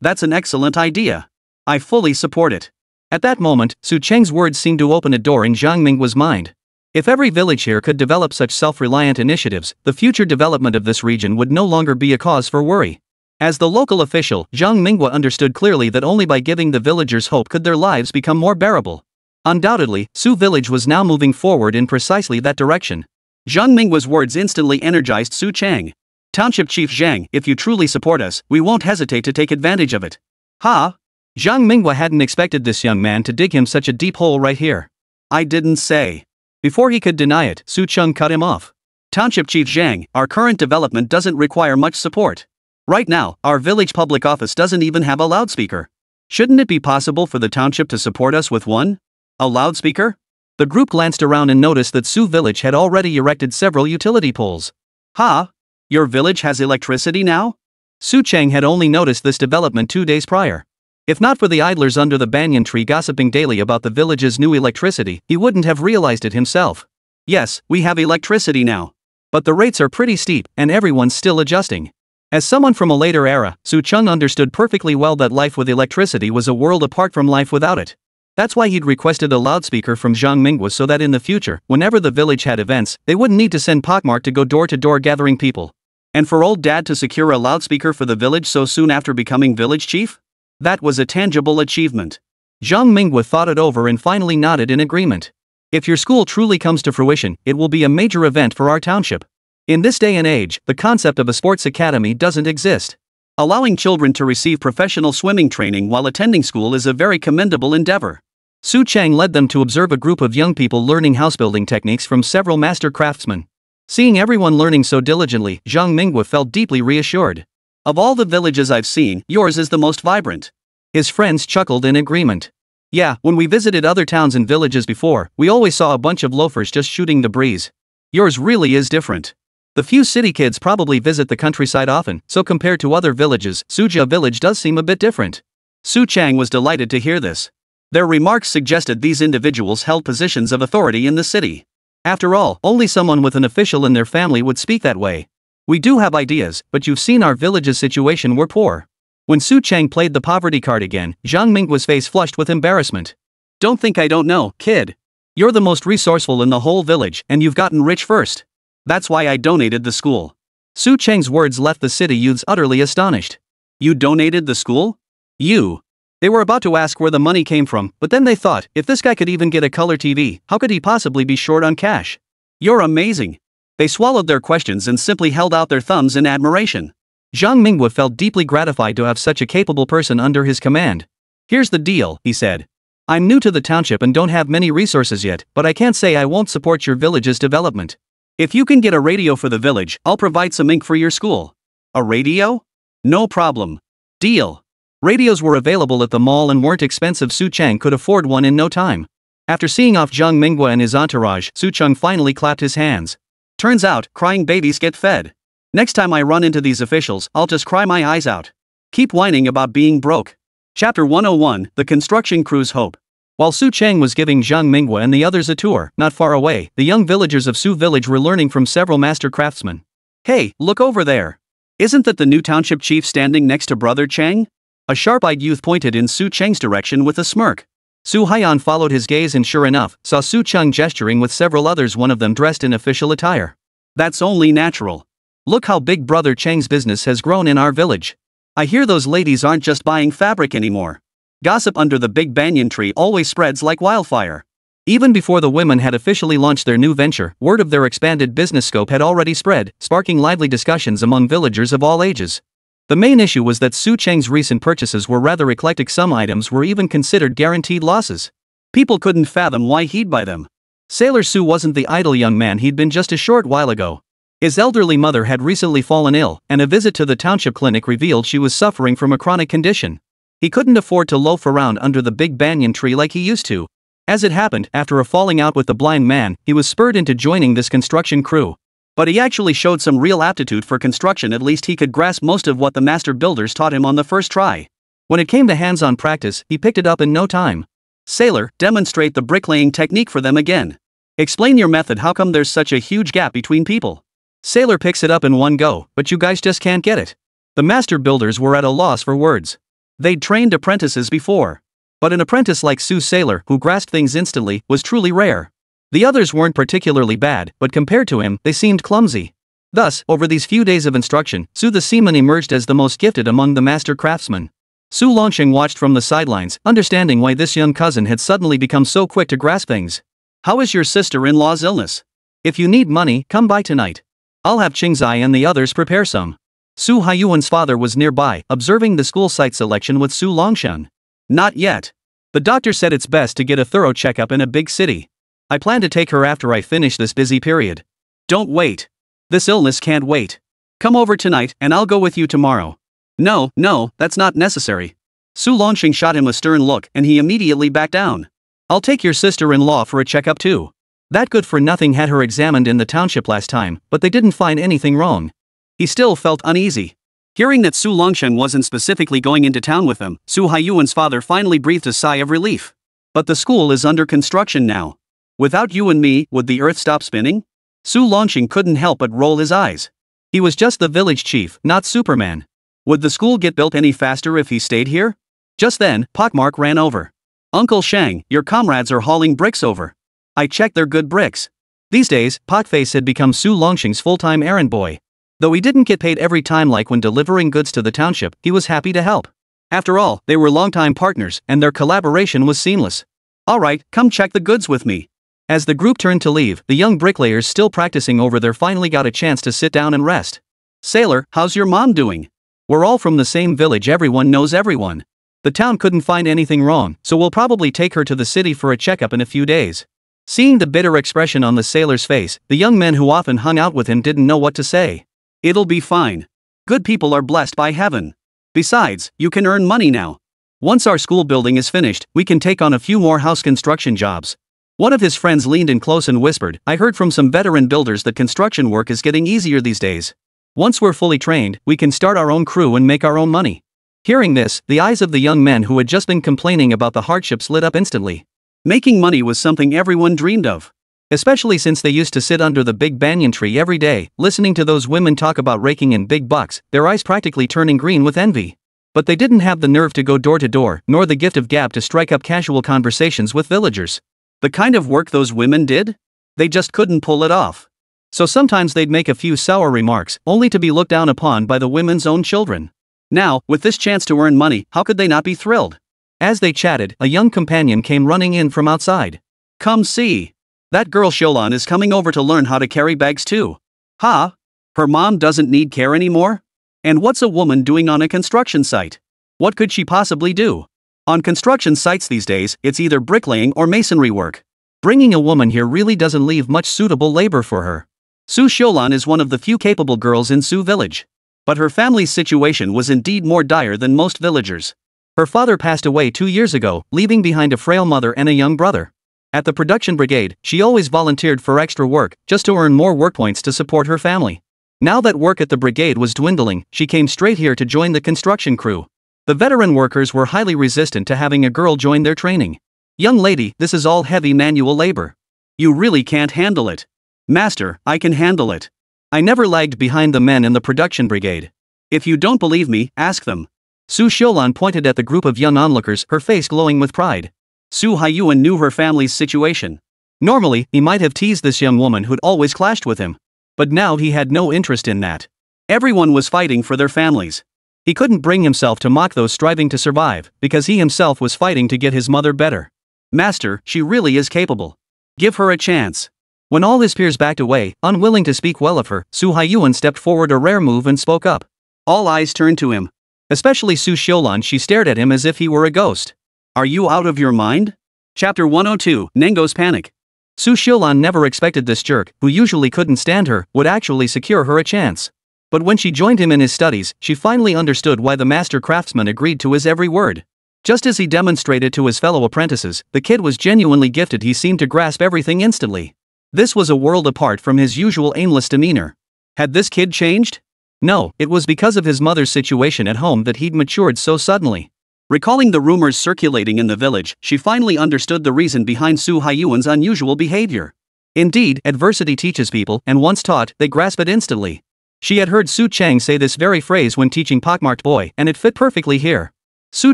That's an excellent idea. I fully support it. At that moment, Su Cheng's words seemed to open a door in Zhang Minghua's mind. If every village here could develop such self-reliant initiatives, the future development of this region would no longer be a cause for worry. As the local official, Zhang Minghua understood clearly that only by giving the villagers hope could their lives become more bearable. Undoubtedly, Su village was now moving forward in precisely that direction. Zhang Minghua's words instantly energized Su Cheng. Township Chief Zhang, if you truly support us, we won't hesitate to take advantage of it. Ha? Zhang Minghua hadn't expected this young man to dig him such a deep hole right here. I didn't say. Before he could deny it, Su Cheng cut him off. Township Chief Zhang, our current development doesn't require much support. Right now, our village public office doesn't even have a loudspeaker. Shouldn't it be possible for the township to support us with one? A loudspeaker? The group glanced around and noticed that Su village had already erected several utility poles. Ha? Your village has electricity now? Su Cheng had only noticed this development 2 days prior. If not for the idlers under the banyan tree gossiping daily about the village's new electricity, he wouldn't have realized it himself. Yes, we have electricity now. But the rates are pretty steep, and everyone's still adjusting. As someone from a later era, Su Cheng understood perfectly well that life with electricity was a world apart from life without it. That's why he'd requested a loudspeaker from Zhang Minghua so that in the future, whenever the village had events, they wouldn't need to send Pockmark to go door to door gathering people. And for old dad to secure a loudspeaker for the village so soon after becoming village chief? That was a tangible achievement. Zhang Minghua thought it over and finally nodded in agreement. If your school truly comes to fruition, it will be a major event for our township. In this day and age, the concept of a sports academy doesn't exist. Allowing children to receive professional swimming training while attending school is a very commendable endeavor. Su Cheng led them to observe a group of young people learning housebuilding techniques from several master craftsmen. Seeing everyone learning so diligently, Zhang Minghua felt deeply reassured. Of all the villages I've seen, yours is the most vibrant. His friends chuckled in agreement. Yeah, when we visited other towns and villages before, we always saw a bunch of loafers just shooting the breeze. Yours really is different. The few city kids probably visit the countryside often, so compared to other villages, Sujia village does seem a bit different. Su Cheng was delighted to hear this. Their remarks suggested these individuals held positions of authority in the city. After all, only someone with an official in their family would speak that way. We do have ideas, but you've seen our village's situation, we're poor. When Su Cheng played the poverty card again, Zhang Minghua's face flushed with embarrassment. Don't think I don't know, kid. You're the most resourceful in the whole village, and you've gotten rich first. That's why I donated the school. Su Cheng's words left the city youths utterly astonished. You donated the school? You. They were about to ask where the money came from, but then they thought, if this guy could even get a color TV, how could he possibly be short on cash? You're amazing. They swallowed their questions and simply held out their thumbs in admiration. Zhang Minghua felt deeply gratified to have such a capable person under his command. Here's the deal, he said. I'm new to the township and don't have many resources yet, but I can't say I won't support your village's development. If you can get a radio for the village, I'll provide some ink for your school. A radio? No problem. Deal. Radios were available at the mall and weren't expensive. Su Chang could afford one in no time. After seeing off Zhang Minghua and his entourage, Su Chang finally clapped his hands. Turns out, crying babies get fed. Next time I run into these officials, I'll just cry my eyes out. Keep whining about being broke. Chapter 101, The Construction Crew's Hope. While Su Chang was giving Zhang Minghua and the others a tour, not far away, the young villagers of Su Village were learning from several master craftsmen. Hey, look over there. Isn't that the new township chief standing next to Brother Chang? A sharp-eyed youth pointed in Su Chang's direction with a smirk. Su Haiyan followed his gaze and sure enough, saw Su Chang gesturing with several others, one of them dressed in official attire. That's only natural. Look how big Brother Chang's business has grown in our village. I hear those ladies aren't just buying fabric anymore. Gossip under the big banyan tree always spreads like wildfire. Even before the women had officially launched their new venture, word of their expanded business scope had already spread, sparking lively discussions among villagers of all ages. The main issue was that Su Chang's recent purchases were rather eclectic. Some items were even considered guaranteed losses. People couldn't fathom why he'd buy them. Sailor Su wasn't the idle young man he'd been just a short while ago. His elderly mother had recently fallen ill, and a visit to the township clinic revealed she was suffering from a chronic condition. He couldn't afford to loaf around under the big banyan tree like he used to. As it happened, after a falling out with the blind man, he was spurred into joining this construction crew. But he actually showed some real aptitude for construction. At least he could grasp most of what the master builders taught him on the first try. When it came to hands-on practice, he picked it up in no time. Sailor, demonstrate the bricklaying technique for them again. Explain your method. How come there's such a huge gap between people? Sailor picks it up in one go, but you guys just can't get it. The master builders were at a loss for words. They'd trained apprentices before. But an apprentice like Su Sailor, who grasped things instantly, was truly rare. The others weren't particularly bad, but compared to him, they seemed clumsy. Thus, over these few days of instruction, Su the seaman emerged as the most gifted among the master craftsmen. Su Longsheng watched from the sidelines, understanding why this young cousin had suddenly become so quick to grasp things. How is your sister-in-law's illness? If you need money, come by tonight. I'll have Qingzai and the others prepare some. Su Haiyuan's father was nearby, observing the school site selection with Su Longshan. Not yet. The doctor said it's best to get a thorough checkup in a big city. I plan to take her after I finish this busy period. Don't wait. This illness can't wait. Come over tonight, and I'll go with you tomorrow. No, that's not necessary. Su Longsheng shot him a stern look, and he immediately backed down. I'll take your sister-in-law for a checkup too. That good-for-nothing had her examined in the township last time, but they didn't find anything wrong. He still felt uneasy. Hearing that Su Longsheng wasn't specifically going into town with them, Su Haiyuan's father finally breathed a sigh of relief. But the school is under construction now. Without you and me, would the earth stop spinning? Su Longsheng couldn't help but roll his eyes. He was just the village chief, not Superman. Would the school get built any faster if he stayed here? Just then, Pockmark ran over. Uncle Shang, your comrades are hauling bricks over. I checked, they're good bricks. These days, Potface had become Su Longsheng's full-time errand boy. Though he didn't get paid every time like when delivering goods to the township, he was happy to help. After all, they were longtime partners, and their collaboration was seamless. Alright, come check the goods with me. As the group turned to leave, the young bricklayers still practicing over there finally got a chance to sit down and rest. Sailor, how's your mom doing? We're all from the same village, everyone knows everyone. The town couldn't find anything wrong, so we'll probably take her to the city for a checkup in a few days. Seeing the bitter expression on the sailor's face, the young men who often hung out with him didn't know what to say. It'll be fine. Good people are blessed by heaven. Besides, you can earn money now. Once our school building is finished, we can take on a few more house construction jobs. One of his friends leaned in close and whispered, I heard from some veteran builders that construction work is getting easier these days. Once we're fully trained, we can start our own crew and make our own money. Hearing this, the eyes of the young men who had just been complaining about the hardships lit up instantly. Making money was something everyone dreamed of. Especially since they used to sit under the big banyan tree every day, listening to those women talk about raking in big bucks, their eyes practically turning green with envy. But they didn't have the nerve to go door to door, nor the gift of gab to strike up casual conversations with villagers. The kind of work those women did? They just couldn't pull it off. So sometimes they'd make a few sour remarks, only to be looked down upon by the women's own children. Now, with this chance to earn money, how could they not be thrilled? As they chatted, a young companion came running in from outside. Come see. That girl Sholan is coming over to learn how to carry bags too. Huh? Her mom doesn't need care anymore? And what's a woman doing on a construction site? What could she possibly do? On construction sites these days, it's either bricklaying or masonry work. Bringing a woman here really doesn't leave much suitable labor for her. Su Sholan is one of the few capable girls in Su Village. But her family's situation was indeed more dire than most villagers. Her father passed away 2 years ago, leaving behind a frail mother and a young brother. At the production brigade, she always volunteered for extra work, just to earn more work points to support her family. Now that work at the brigade was dwindling, she came straight here to join the construction crew. The veteran workers were highly resistant to having a girl join their training. "Young lady, this is all heavy manual labor. You really can't handle it." "Master, I can handle it. I never lagged behind the men in the production brigade. If you don't believe me, ask them." Su Xiaolan pointed at the group of young onlookers, her face glowing with pride. Su Haiyuan knew her family's situation. Normally, he might have teased this young woman who'd always clashed with him. But now he had no interest in that. Everyone was fighting for their families. He couldn't bring himself to mock those striving to survive, because he himself was fighting to get his mother better. "Master, she really is capable. Give her a chance." When all his peers backed away, unwilling to speak well of her, Su Haiyuan stepped forward, a rare move, and spoke up. All eyes turned to him. Especially Su Xiaolan. She stared at him as if he were a ghost. "Are you out of your mind?" Chapter 102, Nengo's Panic. Su Xiaolan never expected this jerk, who usually couldn't stand her, would actually secure her a chance. But when she joined him in his studies, she finally understood why the master craftsman agreed to his every word. Just as he demonstrated to his fellow apprentices, the kid was genuinely gifted. He seemed to grasp everything instantly. This was a world apart from his usual aimless demeanor. Had this kid changed? No, it was because of his mother's situation at home that he'd matured so suddenly. Recalling the rumors circulating in the village, she finally understood the reason behind Su Haiyuan's unusual behavior. Indeed, adversity teaches people, and once taught, they grasp it instantly. She had heard Su Chang say this very phrase when teaching Pockmarked Boy, and it fit perfectly here. Su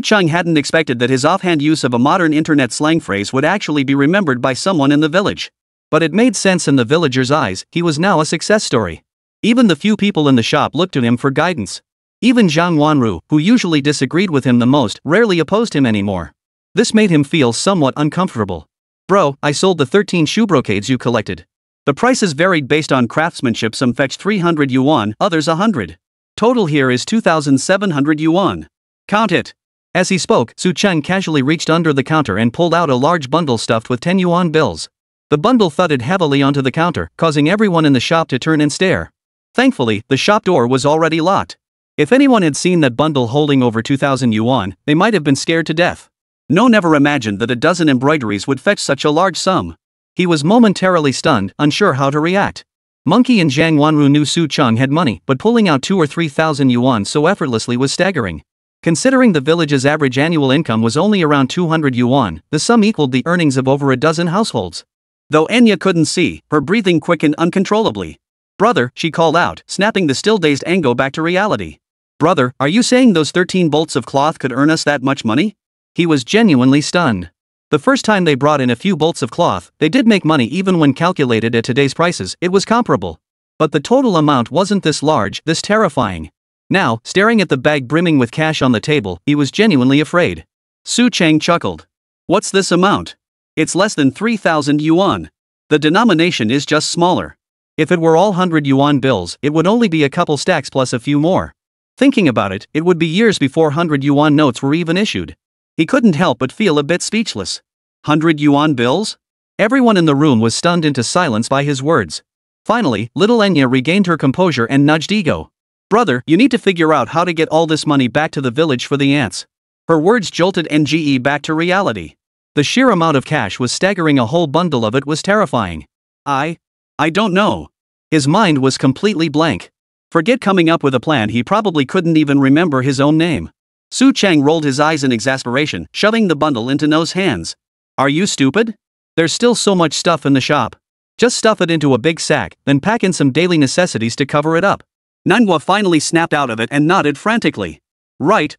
Chang hadn't expected that his offhand use of a modern internet slang phrase would actually be remembered by someone in the village. But it made sense in the villagers' eyes. He was now a success story. Even the few people in the shop looked to him for guidance. Even Zhang Wanru, who usually disagreed with him the most, rarely opposed him anymore. This made him feel somewhat uncomfortable. "Bro, I sold the 13 shoe brocades you collected. The prices varied based on craftsmanship. Some fetched 300 yuan, others 100. Total here is 2,700 yuan. Count it." As he spoke, Su Cheng casually reached under the counter and pulled out a large bundle stuffed with 10 yuan bills. The bundle thudded heavily onto the counter, causing everyone in the shop to turn and stare. Thankfully, the shop door was already locked. If anyone had seen that bundle holding over 2,000 yuan, they might have been scared to death. No, never imagined that a dozen embroideries would fetch such a large sum. He was momentarily stunned, unsure how to react. Monkey and Zhang Wanru knew Su Cheng had money, but pulling out 2,000 or 3,000 yuan so effortlessly was staggering. Considering the village's average annual income was only around 200 yuan, the sum equaled the earnings of over a dozen households. Though Enya couldn't see, her breathing quickened uncontrollably. "Brother," she called out, snapping the still-dazed Ango back to reality. "Brother, are you saying those 13 bolts of cloth could earn us that much money?" He was genuinely stunned. The first time they brought in a few bolts of cloth, they did make money. Even when calculated at today's prices, it was comparable. But the total amount wasn't this large, this terrifying. Now, staring at the bag brimming with cash on the table, he was genuinely afraid. Su Cheng chuckled. "What's this amount? It's less than 3,000 yuan. The denomination is just smaller. If it were all 100 yuan bills, it would only be a couple stacks plus a few more. Thinking about it, it would be years before 100 yuan notes were even issued." He couldn't help but feel a bit speechless. 100 yuan bills? Everyone in the room was stunned into silence by his words. Finally, little Enya regained her composure and nudged Ego. "Brother, you need to figure out how to get all this money back to the village for the ants." Her words jolted NGE back to reality. The sheer amount of cash was staggering. A whole bundle of it was terrifying. I don't know." His mind was completely blank. Forget coming up with a plan, he probably couldn't even remember his own name. Su Cheng rolled his eyes in exasperation, shoving the bundle into No's hands. "Are you stupid? There's still so much stuff in the shop. Just stuff it into a big sack, then pack in some daily necessities to cover it up." Manhwa finally snapped out of it and nodded frantically. Right.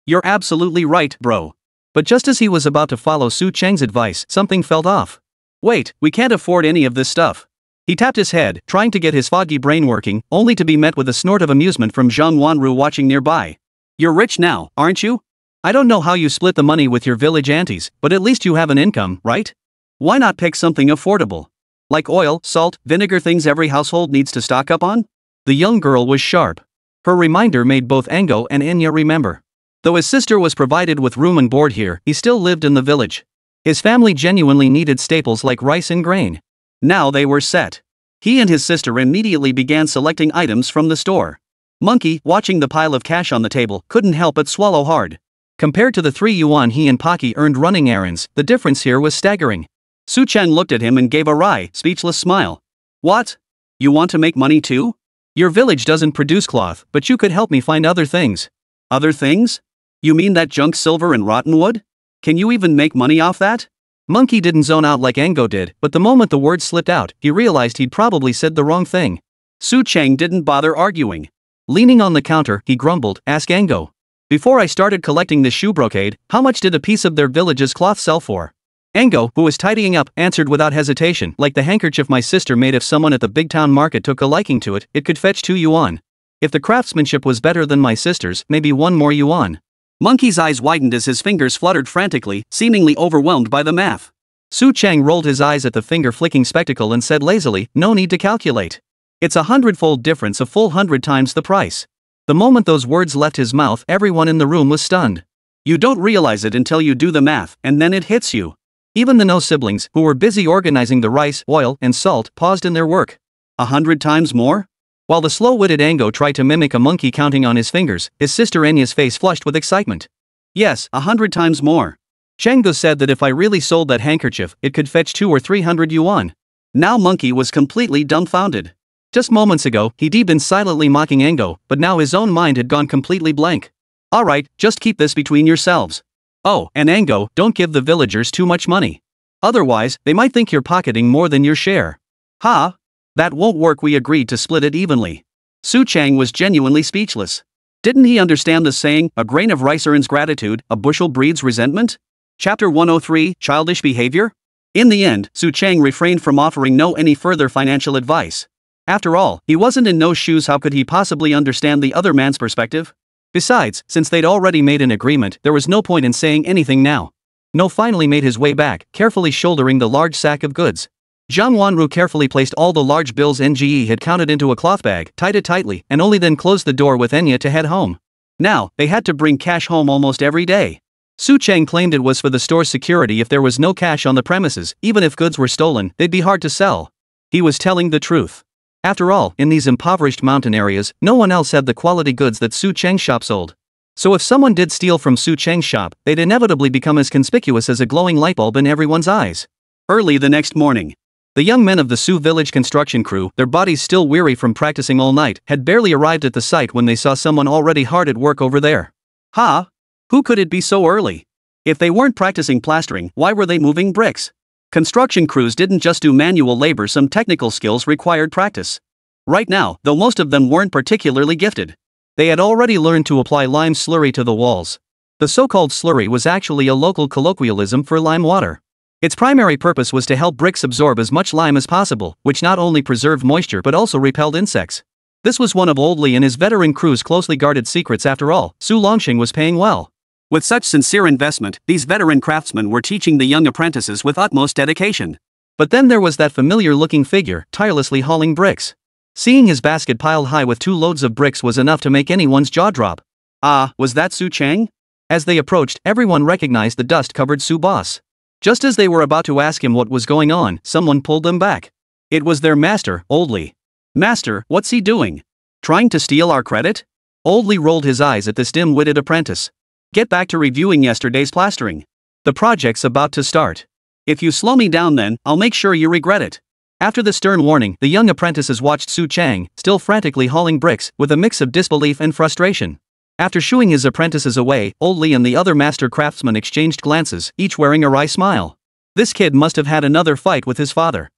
You're absolutely right, bro." But just as he was about to follow Su Cheng's advice, something felt off. "Wait, we can't afford any of this stuff." He tapped his head, trying to get his foggy brain working, only to be met with a snort of amusement from Zhang Wanru watching nearby. "You're rich now, aren't you? I don't know how you split the money with your village aunties, but at least you have an income, right? Why not pick something affordable? Like oil, salt, vinegar, things every household needs to stock up on?" The young girl was sharp. Her reminder made both Ango and Enya remember. Though his sister was provided with room and board here, he still lived in the village. His family genuinely needed staples like rice and grain. Now they were set. He and his sister immediately began selecting items from the store. Monkey, watching the pile of cash on the table, couldn't help but swallow hard. Compared to the 3 yuan he and Pocky earned running errands, the difference here was staggering. Su Cheng looked at him and gave a wry, speechless smile. What? You want to make money too? Your village doesn't produce cloth, but you could help me find other things. Other things? You mean that junk silver and rotten wood? Can you even make money off that? Monkey didn't zone out like Ango did, but the moment the words slipped out, he realized he'd probably said the wrong thing. Su Cheng didn't bother arguing. Leaning on the counter, he grumbled, "Ask Ango. Before I started collecting this shoe brocade, how much did a piece of their village's cloth sell for?" Ango, who was tidying up, answered without hesitation, "Like the handkerchief my sister made. If someone at the big town market took a liking to it, it could fetch 2 yuan. If the craftsmanship was better than my sister's, maybe 1 more yuan. Monkey's eyes widened as his fingers fluttered frantically, seemingly overwhelmed by the math. Su Cheng rolled his eyes at the finger-flicking spectacle and said lazily, "No need to calculate. It's a 100-fold difference, a full 100 times the price." The moment those words left his mouth, everyone in the room was stunned. You don't realize it until you do the math, and then it hits you. Even the No siblings, who were busy organizing the rice, oil, and salt, paused in their work. 100 times more? While the slow-witted Ango tried to mimic a monkey counting on his fingers, his sister Enya's face flushed with excitement. "Yes, 100 times more. Chenggo said that if I really sold that handkerchief, it could fetch 200 or 300 yuan. Now Monkey was completely dumbfounded. Just moments ago, he'd been silently mocking Ango, but now his own mind had gone completely blank. "Alright, just keep this between yourselves. Oh, and Ango, don't give the villagers too much money. Otherwise, they might think you're pocketing more than your share." "Ha? That won't work. We agreed to split it evenly." Su Cheng was genuinely speechless. Didn't he understand the saying, "A grain of rice earns gratitude, a bushel breeds resentment"? Chapter 103, Childish Behavior? In the end, Su Cheng refrained from offering any further financial advice. After all, he wasn't in no shoes. How could he possibly understand the other man's perspective? Besides, since they'd already made an agreement, there was no point in saying anything now. No finally made his way back, carefully shouldering the large sack of goods. Zhang Wanru carefully placed all the large bills NGE had counted into a cloth bag, tied it tightly, and only then closed the door with Enya to head home. Now, they had to bring cash home almost every day. Su Cheng claimed it was for the store's security. If there was no cash on the premises, even if goods were stolen, they'd be hard to sell. He was telling the truth. After all, in these impoverished mountain areas, no one else had the quality goods that Su Cheng's shop sold. So if someone did steal from Su Cheng's shop, they'd inevitably become as conspicuous as a glowing light bulb in everyone's eyes. Early the next morning, the young men of the Su village construction crew, their bodies still weary from practicing all night, had barely arrived at the site when they saw someone already hard at work over there. Ha! Who could it be so early? If they weren't practicing plastering, why were they moving bricks? Construction crews didn't just do manual labor. Some technical skills required practice. Right now, though most of them weren't particularly gifted, they had already learned to apply lime slurry to the walls. The so-called slurry was actually a local colloquialism for lime water. Its primary purpose was to help bricks absorb as much lime as possible, which not only preserved moisture but also repelled insects. This was one of Old Li and his veteran crew's closely guarded secrets. After all, Su Longxing was paying well. With such sincere investment, these veteran craftsmen were teaching the young apprentices with utmost dedication. But then there was that familiar-looking figure, tirelessly hauling bricks. Seeing his basket piled high with 2 loads of bricks was enough to make anyone's jaw drop. Ah, was that Su Cheng? As they approached, everyone recognized the dust-covered Su boss. Just as they were about to ask him what was going on, someone pulled them back. It was their master, Old Li. "Master, what's he doing? Trying to steal our credit?" Old Li rolled his eyes at this dim-witted apprentice. "Get back to reviewing yesterday's plastering. The project's about to start. If you slow me down then, I'll make sure you regret it." After the stern warning, the young apprentices watched Su Cheng, still frantically hauling bricks, with a mix of disbelief and frustration. After shooing his apprentices away, Old Li and the other master craftsmen exchanged glances, each wearing a wry smile. This kid must have had another fight with his father.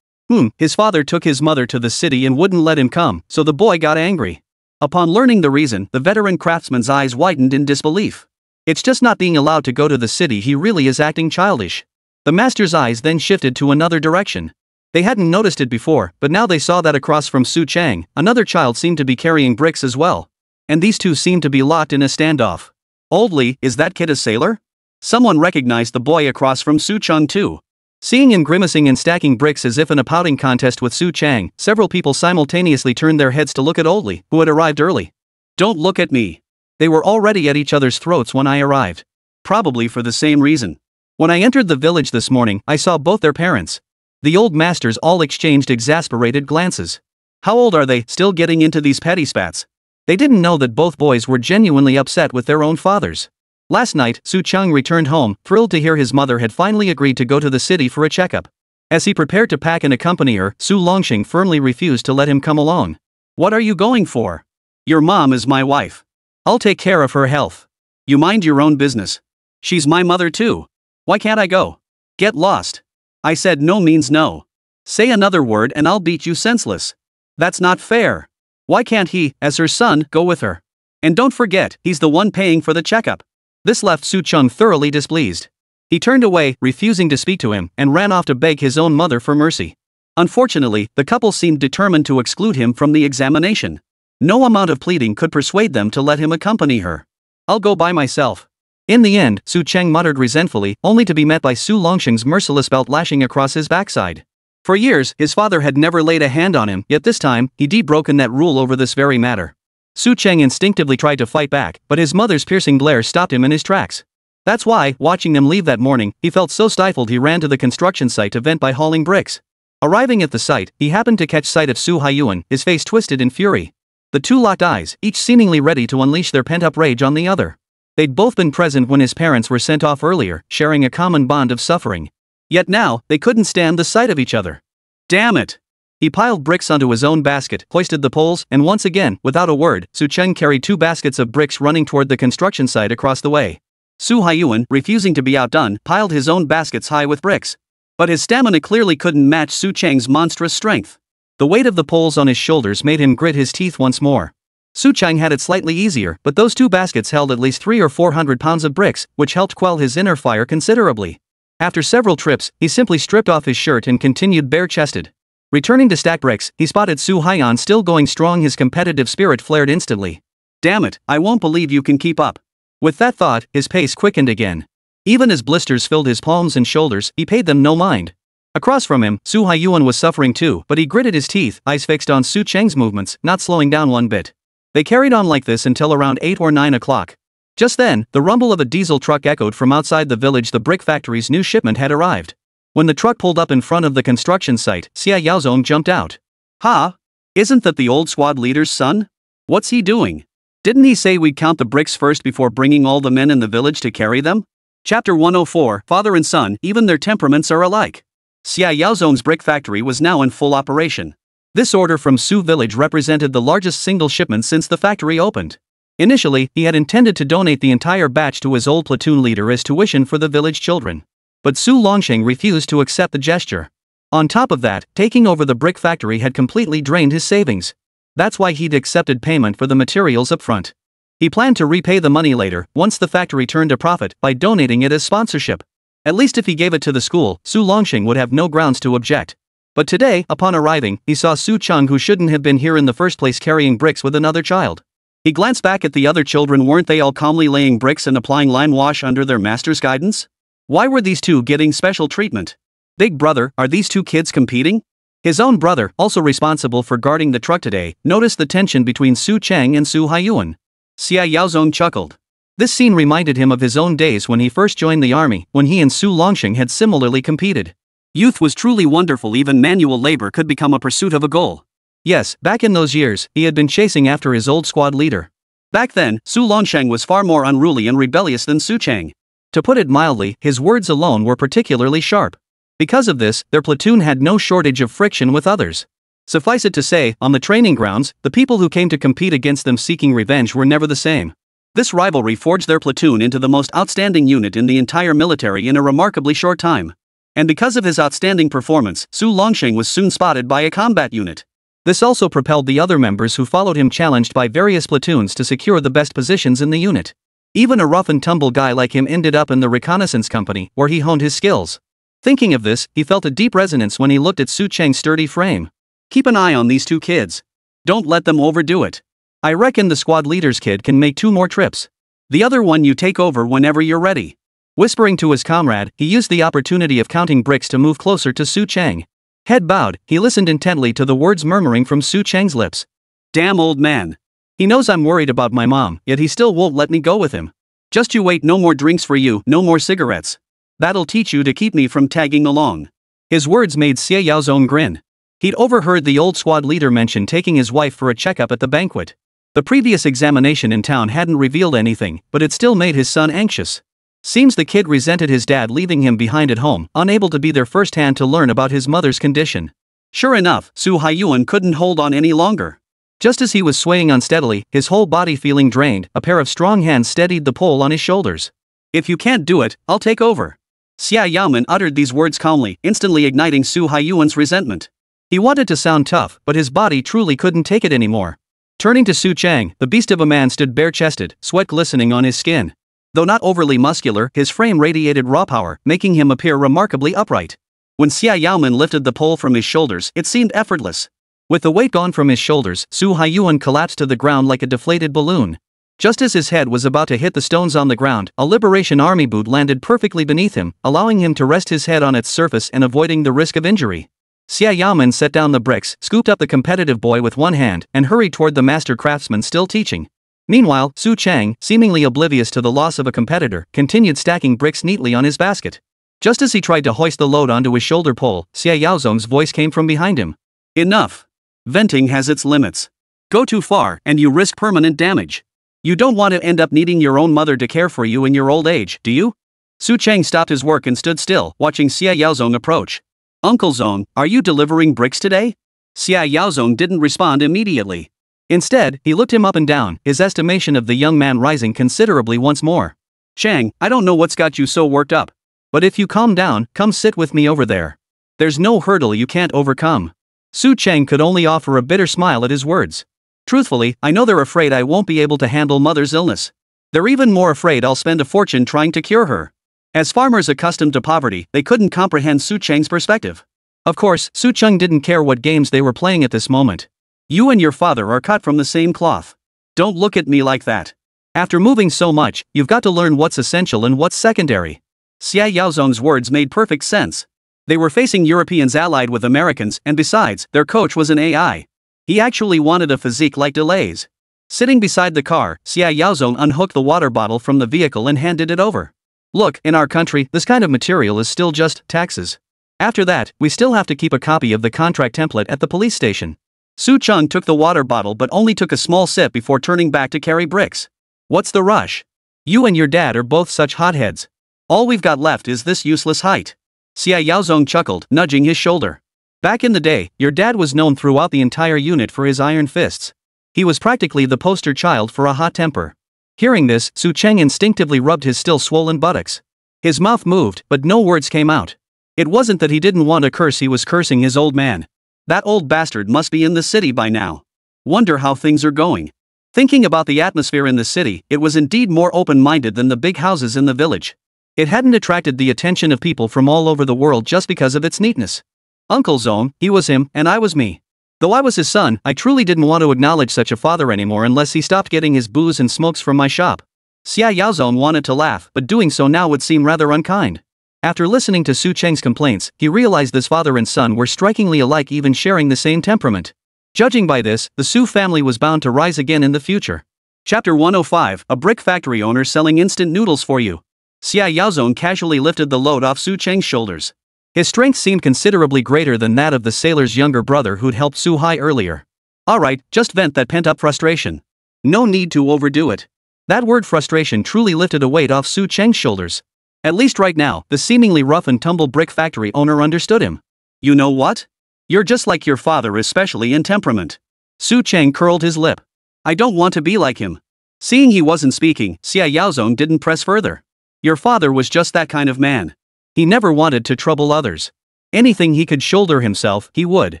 His father took his mother to the city and wouldn't let him come, so the boy got angry. Upon learning the reason, the veteran craftsman's eyes widened in disbelief. It's just not being allowed to go to the city. He really is acting childish. The master's eyes then shifted to another direction. They hadn't noticed it before, but now they saw that across from Su Cheng, another child seemed to be carrying bricks as well. And these two seemed to be locked in a standoff. Old Li, is that kid a sailor? Someone recognized the boy across from Su Cheng too. Seeing him grimacing and stacking bricks as if in a pouting contest with Su Cheng, several people simultaneously turned their heads to look at Old Li, who had arrived early. Don't look at me. They were already at each other's throats when I arrived. Probably for the same reason. When I entered the village this morning, I saw both their parents. The old masters all exchanged exasperated glances. How old are they, still getting into these petty spats? They didn't know that both boys were genuinely upset with their own fathers. Last night, Su Cheng returned home, thrilled to hear his mother had finally agreed to go to the city for a checkup. As he prepared to pack and accompany her, Su Longxing firmly refused to let him come along. "What are you going for? Your mom is my wife. I'll take care of her health. You mind your own business. She's my mother too. Why can't I go? Get lost." "I said no means no. Say another word and I'll beat you senseless." "That's not fair. Why can't he, as her son, go with her? And don't forget, he's the one paying for the checkup." This left Su Cheng thoroughly displeased. He turned away, refusing to speak to him, and ran off to beg his own mother for mercy. Unfortunately, the couple seemed determined to exclude him from the examination. No amount of pleading could persuade them to let him accompany her. "I'll go by myself." In the end, Su Cheng muttered resentfully, only to be met by Su Longxing's merciless belt lashing across his backside. For years, his father had never laid a hand on him, yet this time, he'd broken that rule over this very matter. Su Cheng instinctively tried to fight back, but his mother's piercing glare stopped him in his tracks. That's why, watching them leave that morning, he felt so stifled he ran to the construction site to vent by hauling bricks. Arriving at the site, he happened to catch sight of Su Haiyuan, his face twisted in fury. The two locked eyes, each seemingly ready to unleash their pent-up rage on the other. They'd both been present when his parents were sent off earlier, sharing a common bond of suffering. Yet now, they couldn't stand the sight of each other. Damn it! He piled bricks onto his own basket, hoisted the poles, and once again, without a word, Su Cheng carried 2 baskets of bricks running toward the construction site across the way. Su Haiyuan, refusing to be outdone, piled his own baskets high with bricks. But his stamina clearly couldn't match Su Cheng's monstrous strength. The weight of the poles on his shoulders made him grit his teeth once more. Su Cheng had it slightly easier, but those 2 baskets held at least 300 or 400 pounds of bricks, which helped quell his inner fire considerably. After several trips, he simply stripped off his shirt and continued bare-chested. Returning to stack bricks, he spotted Su Haiyuan still going strong. His competitive spirit flared instantly. "Damn it, I won't believe you can keep up." With that thought, his pace quickened again. Even as blisters filled his palms and shoulders, he paid them no mind. Across from him, Su Haiyuan was suffering too, but he gritted his teeth, eyes fixed on Su Cheng's movements, not slowing down one bit. They carried on like this until around 8 or 9 o'clock. Just then, the rumble of a diesel truck echoed from outside the village. The brick factory's new shipment had arrived. When the truck pulled up in front of the construction site, Xia Yaozong jumped out. "Ha! Isn't that the old squad leader's son? What's he doing? Didn't he say we'd count the bricks first before bringing all the men in the village to carry them?" Chapter 104, Father and Son, even their temperaments are alike. Xia Yaozong's brick factory was now in full operation. This order from Su village represented the largest single shipment since the factory opened. Initially, he had intended to donate the entire batch to his old platoon leader as tuition for the village children. But Su Longxing refused to accept the gesture. On top of that, taking over the brick factory had completely drained his savings. That's why he'd accepted payment for the materials up front. He planned to repay the money later, once the factory turned a profit, by donating it as sponsorship. At least if he gave it to the school, Su Longxing would have no grounds to object. But today, upon arriving, he saw Su Cheng, who shouldn't have been here in the first place, carrying bricks with another child. He glanced back at the other children. Weren't they all calmly laying bricks and applying lime wash under their master's guidance? Why were these two getting special treatment? Big brother, are these two kids competing? His own brother, also responsible for guarding the truck today, noticed the tension between Su Cheng and Su Haiyuan. Xia Yaozong chuckled. This scene reminded him of his own days when he first joined the army, when he and Su Longxing had similarly competed. Youth was truly wonderful. Even manual labor could become a pursuit of a goal. Yes, back in those years, he had been chasing after his old squad leader. Back then, Su Longxing was far more unruly and rebellious than Su Cheng. To put it mildly, his words alone were particularly sharp. Because of this, their platoon had no shortage of friction with others. Suffice it to say, on the training grounds, the people who came to compete against them seeking revenge were never the same. This rivalry forged their platoon into the most outstanding unit in the entire military in a remarkably short time. And because of his outstanding performance, Su Longxing was soon spotted by a combat unit. This also propelled the other members who followed him, challenged by various platoons to secure the best positions in the unit. Even a rough-and-tumble guy like him ended up in the reconnaissance company, where he honed his skills. Thinking of this, he felt a deep resonance when he looked at Su Cheng's sturdy frame. Keep an eye on these two kids. Don't let them overdo it. I reckon the squad leader's kid can make 2 more trips. The other one you take over whenever you're ready. Whispering to his comrade, he used the opportunity of counting bricks to move closer to Su Cheng. Head bowed, he listened intently to the words murmuring from Su Cheng's lips. Damn old man. He knows I'm worried about my mom, yet he still won't let me go with him. Just you wait, no more drinks for you, no more cigarettes. That'll teach you to keep me from tagging along. His words made Xia Yaozong grin. He'd overheard the old squad leader mention taking his wife for a checkup at the banquet. The previous examination in town hadn't revealed anything, but it still made his son anxious. Seems the kid resented his dad leaving him behind at home, unable to be there firsthand to learn about his mother's condition. Sure enough, Su Haiyuan couldn't hold on any longer. Just as he was swaying unsteadily, his whole body feeling drained, a pair of strong hands steadied the pole on his shoulders. If you can't do it, I'll take over. Xia Yaoman uttered these words calmly, instantly igniting Su Haiyuan's resentment. He wanted to sound tough, but his body truly couldn't take it anymore. Turning to Su Chang, the beast of a man stood bare-chested, sweat glistening on his skin. Though not overly muscular, his frame radiated raw power, making him appear remarkably upright. When Xia Yaoman lifted the pole from his shoulders, it seemed effortless. With the weight gone from his shoulders, Su Haiyuan collapsed to the ground like a deflated balloon. Just as his head was about to hit the stones on the ground, a Liberation Army boot landed perfectly beneath him, allowing him to rest his head on its surface and avoiding the risk of injury. Xia Yaoman set down the bricks, scooped up the competitive boy with one hand, and hurried toward the master craftsman still teaching. Meanwhile, Su Chang, seemingly oblivious to the loss of a competitor, continued stacking bricks neatly on his basket. Just as he tried to hoist the load onto his shoulder pole, Xia Yaozong's voice came from behind him. Enough. Venting has its limits. Go too far, and you risk permanent damage. You don't want to end up needing your own mother to care for you in your old age, do you? Su Chang stopped his work and stood still, watching Xia Yaozong approach. Uncle Zong, are you delivering bricks today? Xia Yaozong didn't respond immediately. Instead, he looked him up and down, his estimation of the young man rising considerably once more. Chang, I don't know what's got you so worked up. But if you calm down, come sit with me over there. There's no hurdle you can't overcome. Su Chang could only offer a bitter smile at his words. Truthfully, I know they're afraid I won't be able to handle mother's illness. They're even more afraid I'll spend a fortune trying to cure her. As farmers accustomed to poverty, they couldn't comprehend Su Chang's perspective. Of course, Su Chang didn't care what games they were playing at this moment. You and your father are cut from the same cloth. Don't look at me like that. After moving so much, you've got to learn what's essential and what's secondary. Xia Yaozong's words made perfect sense. They were facing Europeans allied with Americans, and besides, their coach was an AI. He actually wanted a physique like Delay's. Sitting beside the car, Xia Yaozong unhooked the water bottle from the vehicle and handed it over. Look, in our country, this kind of material is still just taxes. After that, we still have to keep a copy of the contract template at the police station. Su Chang took the water bottle but only took a small sip before turning back to carry bricks. What's the rush? You and your dad are both such hotheads. All we've got left is this useless height. Xia Yaozong chuckled, nudging his shoulder. Back in the day, your dad was known throughout the entire unit for his iron fists. He was practically the poster child for a hot temper. Hearing this, Su Chang instinctively rubbed his still swollen buttocks. His mouth moved, but no words came out. It wasn't that he didn't want to curse, he was cursing his old man. That old bastard must be in the city by now. Wonder how things are going. Thinking about the atmosphere in the city, it was indeed more open-minded than the big houses in the village. It hadn't attracted the attention of people from all over the world just because of its neatness. Uncle Zong, he was him, and I was me. Though I was his son, I truly didn't want to acknowledge such a father anymore unless he stopped getting his booze and smokes from my shop. Xia Yaozong wanted to laugh, but doing so now would seem rather unkind. After listening to Su Chang's complaints, he realized this father and son were strikingly alike, even sharing the same temperament. Judging by this, the Su family was bound to rise again in the future. Chapter 105, a brick factory owner selling instant noodles for you. Xia Yaozong casually lifted the load off Su Chang's shoulders. His strength seemed considerably greater than that of the sailor's younger brother who'd helped Su Hai earlier. Alright, just vent that pent-up frustration. No need to overdo it. That word frustration truly lifted a weight off Su Chang's shoulders. At least right now, the seemingly rough and tumble brick factory owner understood him. You know what? You're just like your father, especially in temperament. Su Chang curled his lip. I don't want to be like him. Seeing he wasn't speaking, Xia Yaozong didn't press further. Your father was just that kind of man. He never wanted to trouble others. Anything he could shoulder himself, he would.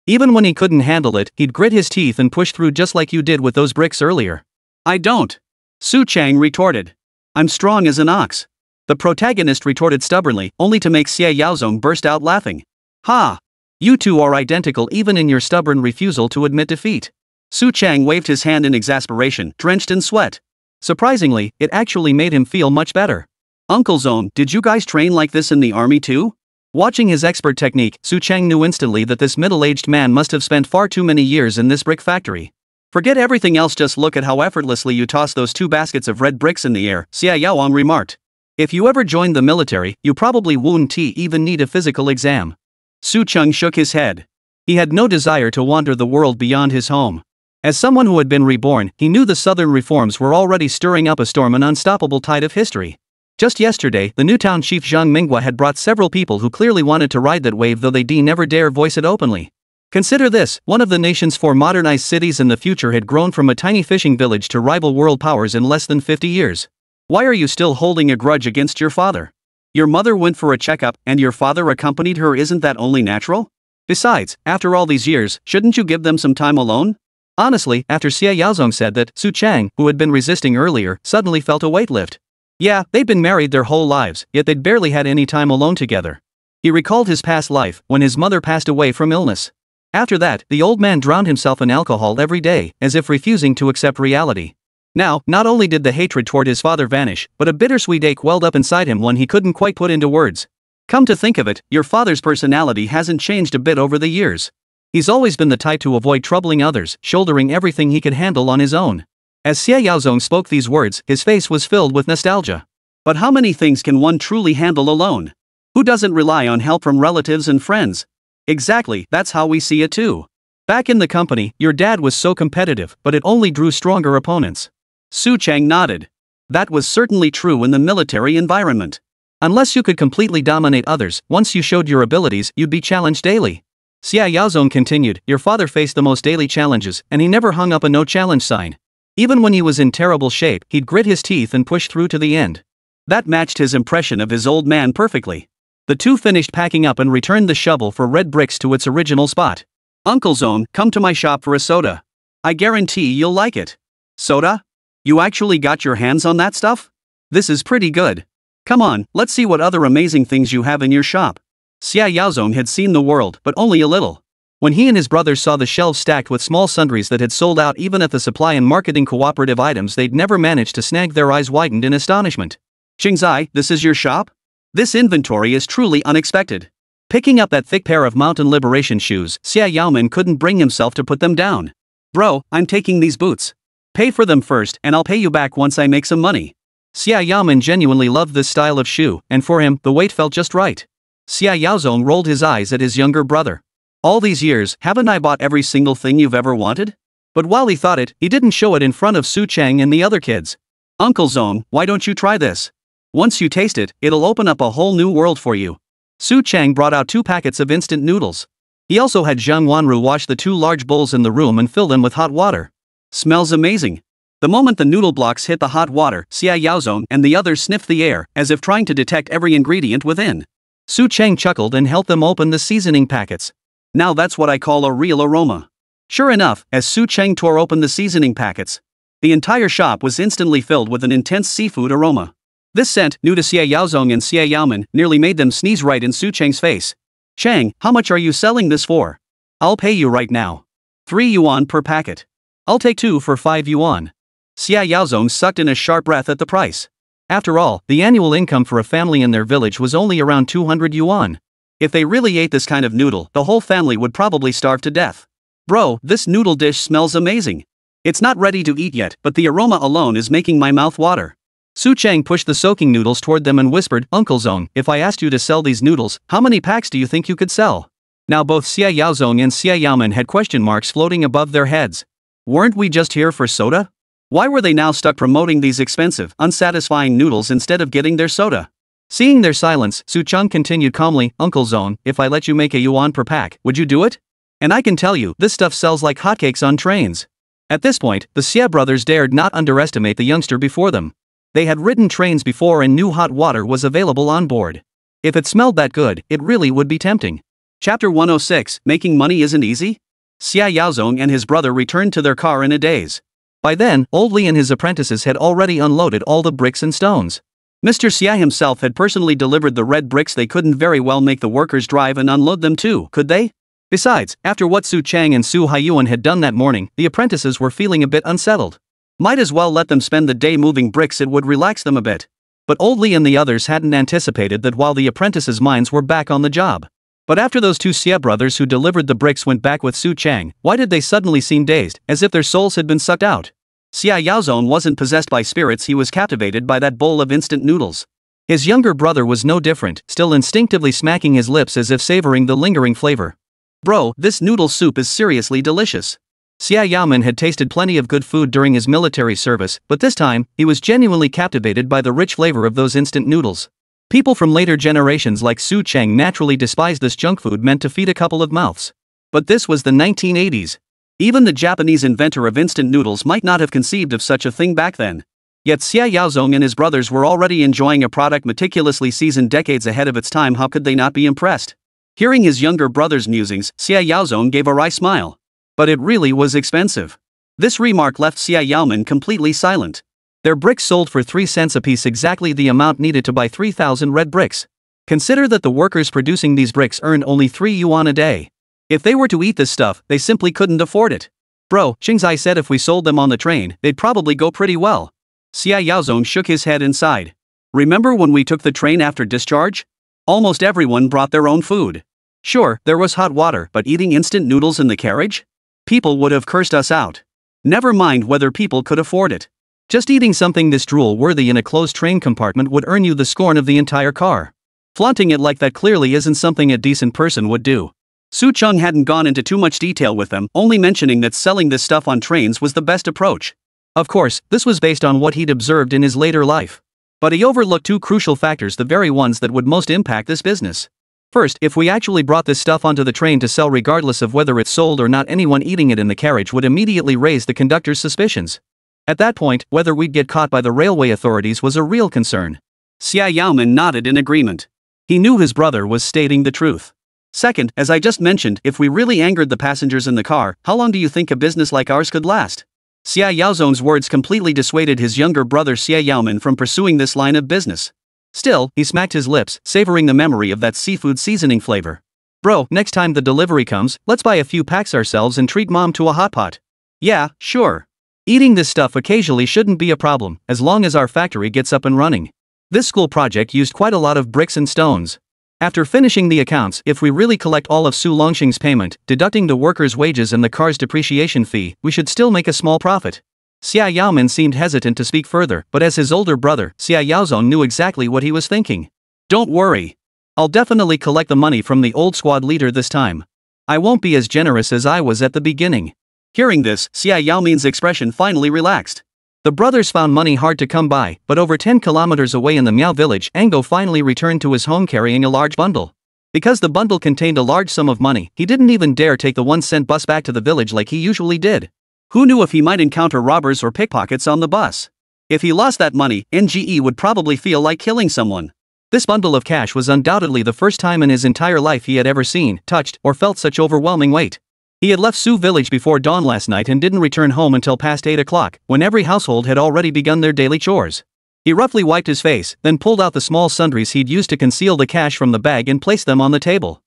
Even when he couldn't handle it, he'd grit his teeth and push through just like you did with those bricks earlier. I don't. Su Chang retorted. I'm strong as an ox. The protagonist retorted stubbornly, only to make Xia Yaozong burst out laughing. Ha! You two are identical even in your stubborn refusal to admit defeat. Su Chang waved his hand in exasperation, drenched in sweat. Surprisingly, it actually made him feel much better. Uncle Zong, did you guys train like this in the army too? Watching his expert technique, Su Chang knew instantly that this middle-aged man must have spent far too many years in this brick factory. Forget everything else, just look at how effortlessly you toss those 2 baskets of red bricks in the air, Xia Yaozong remarked. If you ever joined the military, you probably wouldn't even need a physical exam. Su Chang shook his head. He had no desire to wander the world beyond his home. As someone who had been reborn, he knew the southern reforms were already stirring up a storm, an unstoppable tide of history. Just yesterday, the new town chief Zhang Minghua had brought several people who clearly wanted to ride that wave, though they never dare voice it openly. Consider this, one of the nation's 4 modernized cities in the future had grown from a tiny fishing village to rival world powers in less than 50 years. Why are you still holding a grudge against your father? Your mother went for a checkup, and your father accompanied her. Isn't that only natural? Besides, after all these years, shouldn't you give them some time alone? Honestly, after Xia Yaozong said that, Su Chang, who had been resisting earlier, suddenly felt a weight lift. Yeah, they'd been married their whole lives, yet they'd barely had any time alone together. He recalled his past life, when his mother passed away from illness. After that, the old man drowned himself in alcohol every day, as if refusing to accept reality. Now, not only did the hatred toward his father vanish, but a bittersweet ache welled up inside him, one he couldn't quite put into words. Come to think of it, your father's personality hasn't changed a bit over the years. He's always been the type to avoid troubling others, shouldering everything he could handle on his own. As Xia Yaozong spoke these words, his face was filled with nostalgia. But how many things can one truly handle alone? Who doesn't rely on help from relatives and friends? Exactly, that's how we see it too. Back in the company, your dad was so competitive, but it only drew stronger opponents. Su Chang nodded. That was certainly true in the military environment. Unless you could completely dominate others, once you showed your abilities, you'd be challenged daily. Xia Yaozong continued, your father faced the most daily challenges, and he never hung up a no-challenge sign. Even when he was in terrible shape, he'd grit his teeth and push through to the end. That matched his impression of his old man perfectly. The two finished packing up and returned the shovel for red bricks to its original spot. Uncle Zone, come to my shop for a soda. I guarantee you'll like it. Soda? You actually got your hands on that stuff? This is pretty good. Come on, let's see what other amazing things you have in your shop. Xia Yaozong had seen the world, but only a little. When he and his brothers saw the shelves stacked with small sundries that had sold out even at the supply and marketing cooperative items they'd never managed to snag, their eyes widened in astonishment. Qingzai, this is your shop? This inventory is truly unexpected. Picking up that thick pair of Mountain Liberation shoes, Xia Yaomen couldn't bring himself to put them down. Bro, I'm taking these boots. Pay for them first and I'll pay you back once I make some money. Xia Yaomen genuinely loved this style of shoe, and for him, the weight felt just right. Xia Yaozong rolled his eyes at his younger brother. All these years, haven't I bought every single thing you've ever wanted? But while he thought it, he didn't show it in front of Su Chang and the other kids. Uncle Zong, why don't you try this? Once you taste it, it'll open up a whole new world for you. Su Chang brought out 2 packets of instant noodles. He also had Zhang Wanru wash the 2 large bowls in the room and fill them with hot water. Smells amazing. The moment the noodle blocks hit the hot water, Xia Yaozong and the others sniffed the air, as if trying to detect every ingredient within. Su Chang chuckled and helped them open the seasoning packets. Now that's what I call a real aroma. Sure enough, as Su Chang tore open the seasoning packets, the entire shop was instantly filled with an intense seafood aroma. This scent, new to Xia Yaozong and Xia Yaomen, nearly made them sneeze right in Su Chang's face. Chang, how much are you selling this for? I'll pay you right now. 3 yuan per packet. I'll take 2 for 5 yuan. Xia Yaozong sucked in a sharp breath at the price. After all, the annual income for a family in their village was only around 200 yuan. If they really ate this kind of noodle, the whole family would probably starve to death. Bro, this noodle dish smells amazing. It's not ready to eat yet, but the aroma alone is making my mouth water. Su Chang pushed the soaking noodles toward them and whispered, Uncle Zong, if I asked you to sell these noodles, how many packs do you think you could sell? Now both Xia Yaozong and Xia Yaomen had question marks floating above their heads. Weren't we just here for soda? Why were they now stuck promoting these expensive, unsatisfying noodles instead of getting their soda? Seeing their silence, Su Chang continued calmly, Uncle Zong, if I let you make a yuan per pack, would you do it? And I can tell you, this stuff sells like hotcakes on trains. At this point, the Xia brothers dared not underestimate the youngster before them. They had ridden trains before and knew hot water was available on board. If it smelled that good, it really would be tempting. Chapter 106, Making Money Isn't Easy? Xia Yaozong and his brother returned to their car in a daze. By then, Old Li and his apprentices had already unloaded all the bricks and stones. Mr. Xia himself had personally delivered the red bricks. They couldn't very well make the workers drive and unload them too, could they? Besides, after what Su Chang and Su Haiyuan had done that morning, the apprentices were feeling a bit unsettled. Might as well let them spend the day moving bricks, it would relax them a bit. But Old Li and the others hadn't anticipated that while the apprentices' minds were back on the job. But after those 2 Xia brothers who delivered the bricks went back with Su Chang, why did they suddenly seem dazed, as if their souls had been sucked out? Xia Yaozong wasn't possessed by spirits, he was captivated by that bowl of instant noodles. His younger brother was no different, still instinctively smacking his lips as if savoring the lingering flavor. Bro, this noodle soup is seriously delicious. Xia Yaoman had tasted plenty of good food during his military service, but this time, he was genuinely captivated by the rich flavor of those instant noodles. People from later generations like Su Cheng naturally despised this junk food meant to feed a couple of mouths. But this was the 1980s. Even the Japanese inventor of instant noodles might not have conceived of such a thing back then. Yet Xia Yaozong and his brothers were already enjoying a product meticulously seasoned decades ahead of its time. How could they not be impressed? Hearing his younger brother's musings, Xia Yaozong gave a wry smile. But it really was expensive. This remark left Xia Yaoman completely silent. Their bricks sold for 3 cents apiece, exactly the amount needed to buy 3,000 red bricks. Consider that the workers producing these bricks earned only 3 yuan a day. If they were to eat this stuff, they simply couldn't afford it. Bro, Xingzai said if we sold them on the train, they'd probably go pretty well. Xia Yaozong shook his head and sighed. Remember when we took the train after discharge? Almost everyone brought their own food. Sure, there was hot water, but eating instant noodles in the carriage? People would have cursed us out. Never mind whether people could afford it. Just eating something this drool-worthy in a closed train compartment would earn you the scorn of the entire car. Flaunting it like that clearly isn't something a decent person would do. Su Cheng hadn't gone into too much detail with them, only mentioning that selling this stuff on trains was the best approach. Of course, this was based on what he'd observed in his later life. But he overlooked 2 crucial factors, the very ones that would most impact this business. First, if we actually brought this stuff onto the train to sell regardless of whether it's sold or not, anyone eating it in the carriage would immediately raise the conductor's suspicions. At that point, whether we'd get caught by the railway authorities was a real concern. Xia Yaoman nodded in agreement. He knew his brother was stating the truth. Second, as I just mentioned, if we really angered the passengers in the car, how long do you think a business like ours could last? Xia Yaozong's words completely dissuaded his younger brother Xia Yaoman from pursuing this line of business. Still, he smacked his lips, savoring the memory of that seafood seasoning flavor. Bro, next time the delivery comes, let's buy a few packs ourselves and treat mom to a hot pot. Yeah, sure. Eating this stuff occasionally shouldn't be a problem, as long as our factory gets up and running. This school project used quite a lot of bricks and stones. After finishing the accounts, if we really collect all of Su Longxing's payment, deducting the workers' wages and the car's depreciation fee, we should still make a small profit. Xia Yaoman seemed hesitant to speak further, but as his older brother, Xia Yaozong knew exactly what he was thinking. Don't worry. I'll definitely collect the money from the old squad leader this time. I won't be as generous as I was at the beginning. Hearing this, Xia Yaoman's expression finally relaxed. The brothers found money hard to come by, but over 10 kilometers away in the Miao village, Ango finally returned to his home carrying a large bundle. Because the bundle contained a large sum of money, he didn't even dare take the 1-cent bus back to the village like he usually did. Who knew if he might encounter robbers or pickpockets on the bus? If he lost that money, NGE would probably feel like killing someone. This bundle of cash was undoubtedly the first time in his entire life he had ever seen, touched, or felt such overwhelming weight. He had left Su village before dawn last night and didn't return home until past 8 o'clock, when every household had already begun their daily chores. He roughly wiped his face, then pulled out the small sundries he'd used to conceal the cash from the bag and placed them on the table.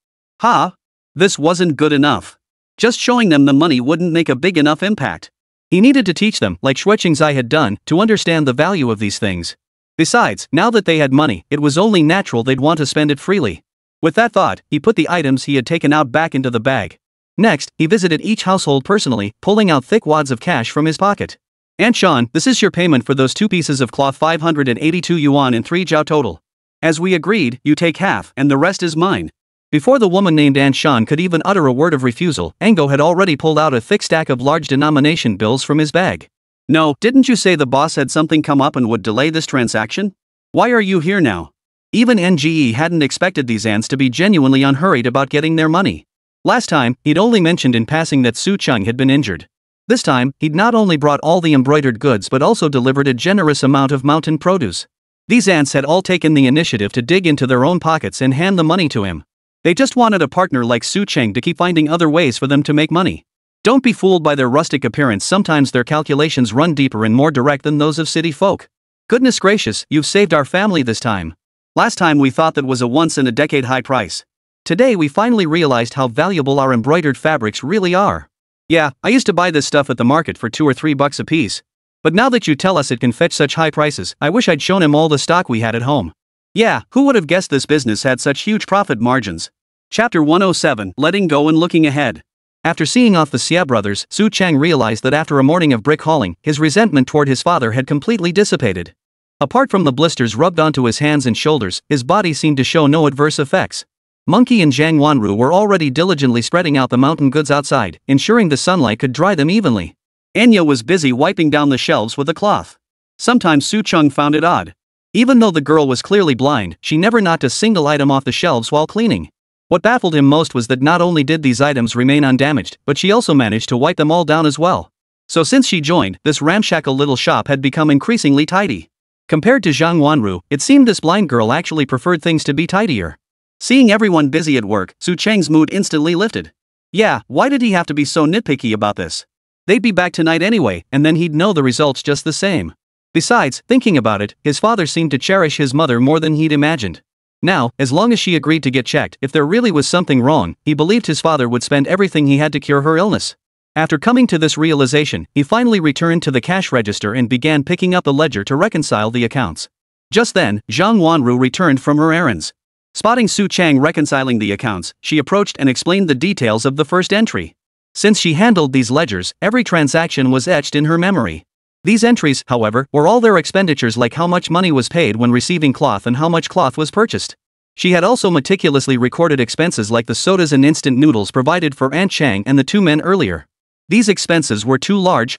This wasn't good enough. Just showing them the money wouldn't make a big enough impact. He needed to teach them, like Xingzai had done, to understand the value of these things. Besides, now that they had money, it was only natural they'd want to spend it freely. With that thought, he put the items he had taken out back into the bag. Next, he visited each household personally, pulling out thick wads of cash from his pocket. Aunt Shan, this is your payment for those 2 pieces of cloth, 582 yuan and 3 jiao total. As we agreed, you take half, and the rest is mine. Before the woman named Aunt Shan could even utter a word of refusal, Ango had already pulled out a thick stack of large denomination bills from his bag. No, didn't you say the boss had something come up and would delay this transaction? Why are you here now? Even NGE hadn't expected these ants to be genuinely unhurried about getting their money. Last time, he'd only mentioned in passing that Su Cheng had been injured. This time, he'd not only brought all the embroidered goods but also delivered a generous amount of mountain produce. These ants had all taken the initiative to dig into their own pockets and hand the money to him. They just wanted a partner like Su Cheng to keep finding other ways for them to make money. Don't be fooled by their rustic appearance, sometimes their calculations run deeper and more direct than those of city folk. Goodness gracious, you've saved our family this time. Last time we thought that was a once-in-a-decade high price. Today we finally realized how valuable our embroidered fabrics really are. Yeah, I used to buy this stuff at the market for $2 or $3 a piece. But now that you tell us it can fetch such high prices, I wish I'd shown him all the stock we had at home. Yeah, who would have guessed this business had such huge profit margins? Chapter 107, Letting Go and Looking Ahead. After seeing off the Xia brothers, Su Cheng realized that after a morning of brick hauling, his resentment toward his father had completely dissipated. Apart from the blisters rubbed onto his hands and shoulders, his body seemed to show no adverse effects. Monkey and Zhang Wanru were already diligently spreading out the mountain goods outside, ensuring the sunlight could dry them evenly. Anya was busy wiping down the shelves with a cloth. Sometimes Su Chung found it odd. Even though the girl was clearly blind, she never knocked a single item off the shelves while cleaning. What baffled him most was that not only did these items remain undamaged, but she also managed to wipe them all down as well. So since she joined, this ramshackle little shop had become increasingly tidy. Compared to Zhang Wanru, it seemed this blind girl actually preferred things to be tidier. Seeing everyone busy at work, Su Cheng's mood instantly lifted. Yeah, why did he have to be so nitpicky about this? They'd be back tonight anyway, and then he'd know the results just the same. Besides, thinking about it, his father seemed to cherish his mother more than he'd imagined. Now, as long as she agreed to get checked, if there really was something wrong, he believed his father would spend everything he had to cure her illness. After coming to this realization, he finally returned to the cash register and began picking up the ledger to reconcile the accounts. Just then, Zhang Wanru returned from her errands. Spotting Su Chang reconciling the accounts, she approached and explained the details of the first entry. Since she handled these ledgers, every transaction was etched in her memory. These entries, however, were all their expenditures, like how much money was paid when receiving cloth and how much cloth was purchased. She had also meticulously recorded expenses like the sodas and instant noodles provided for Aunt Chang and the two men earlier. These expenses were too large.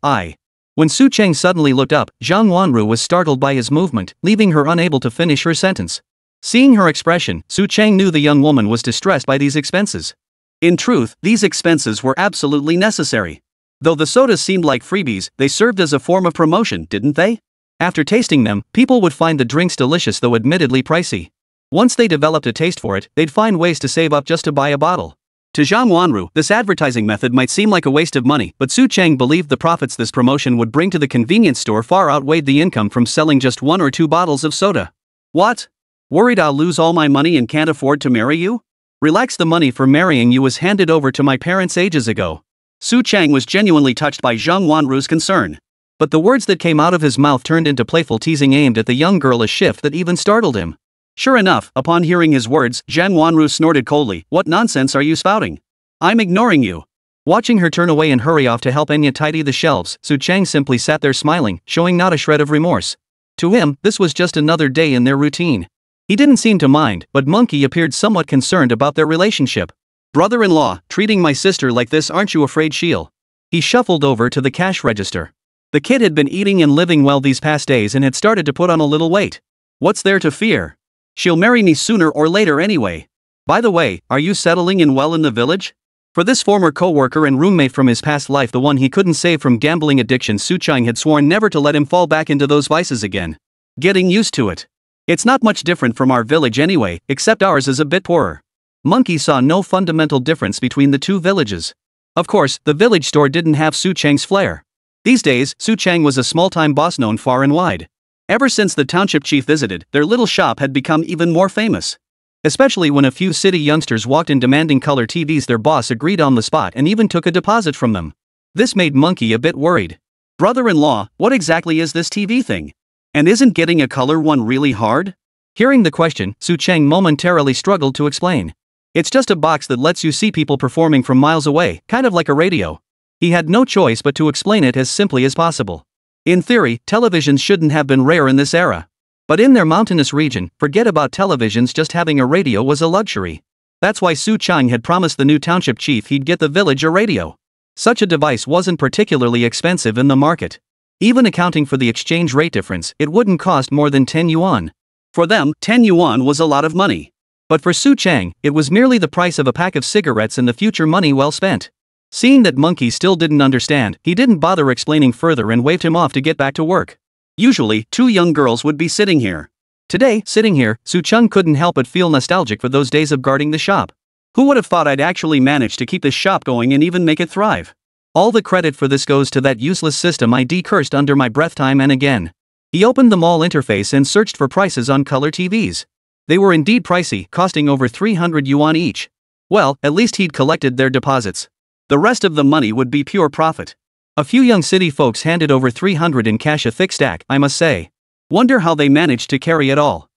When Su Chang suddenly looked up, Zhang Wanru was startled by his movement, leaving her unable to finish her sentence. Seeing her expression, Su Chang knew the young woman was distressed by these expenses. In truth, these expenses were absolutely necessary. Though the sodas seemed like freebies, they served as a form of promotion, didn't they? After tasting them, people would find the drinks delicious, though admittedly pricey. Once they developed a taste for it, they'd find ways to save up just to buy a bottle. To Zhang Wanru, this advertising method might seem like a waste of money, but Su Chang believed the profits this promotion would bring to the convenience store far outweighed the income from selling just 1 or 2 bottles of soda. What? Worried I'll lose all my money and can't afford to marry you? Relax, the money for marrying you was handed over to my parents ages ago. Su Chang was genuinely touched by Zhang Wanru's concern. But the words that came out of his mouth turned into playful teasing aimed at the young girl, a shift that even startled him. Sure enough, upon hearing his words, Zhang Wanru snorted coldly. What nonsense are you spouting? I'm ignoring you. Watching her turn away and hurry off to help Enya tidy the shelves, Su Chang simply sat there smiling, showing not a shred of remorse. To him, this was just another day in their routine. He didn't seem to mind, but Monkey appeared somewhat concerned about their relationship. Brother-in-law, treating my sister like this, aren't you afraid she'll? He shuffled over to the cash register. The kid had been eating and living well these past days and had started to put on a little weight. What's there to fear? She'll marry me sooner or later anyway. By the way, are you settling in well in the village? For this former co-worker and roommate from his past life, the one he couldn't save from gambling addiction, Su Chang had sworn never to let him fall back into those vices again. Getting used to it. It's not much different from our village anyway, except ours is a bit poorer. Monkey saw no fundamental difference between the two villages. Of course, the village store didn't have Su Chang's flair. These days, Su Chang was a small-time boss known far and wide. Ever since the township chief visited, their little shop had become even more famous. Especially when a few city youngsters walked in demanding color TVs, their boss agreed on the spot and even took a deposit from them. This made Monkey a bit worried. Brother-in-law, what exactly is this TV thing? And isn't getting a color one really hard? Hearing the question, Su Chang momentarily struggled to explain. It's just a box that lets you see people performing from miles away, kind of like a radio. He had no choice but to explain it as simply as possible. In theory, televisions shouldn't have been rare in this era. But in their mountainous region, forget about televisions, just having a radio was a luxury. That's why Su Chang had promised the new township chief he'd get the village a radio. Such a device wasn't particularly expensive in the market. Even accounting for the exchange rate difference, it wouldn't cost more than 10 yuan. For them, 10 yuan was a lot of money. But for Su Chang, it was merely the price of a pack of cigarettes and the future money well spent. Seeing that Monkey still didn't understand, he didn't bother explaining further and waved him off to get back to work. Usually, 2 young girls would be sitting here. Today, sitting here, Su Chang couldn't help but feel nostalgic for those days of guarding the shop. Who would have thought I'd actually manage to keep this shop going and even make it thrive? All the credit for this goes to that useless system I cursed under my breath time and again. He opened the mall interface and searched for prices on color TVs. They were indeed pricey, costing over 300 yuan each. Well, at least he'd collected their deposits. The rest of the money would be pure profit. A few young city folks handed over 300 in cash, a thick stack, I must say. Wonder how they managed to carry it all.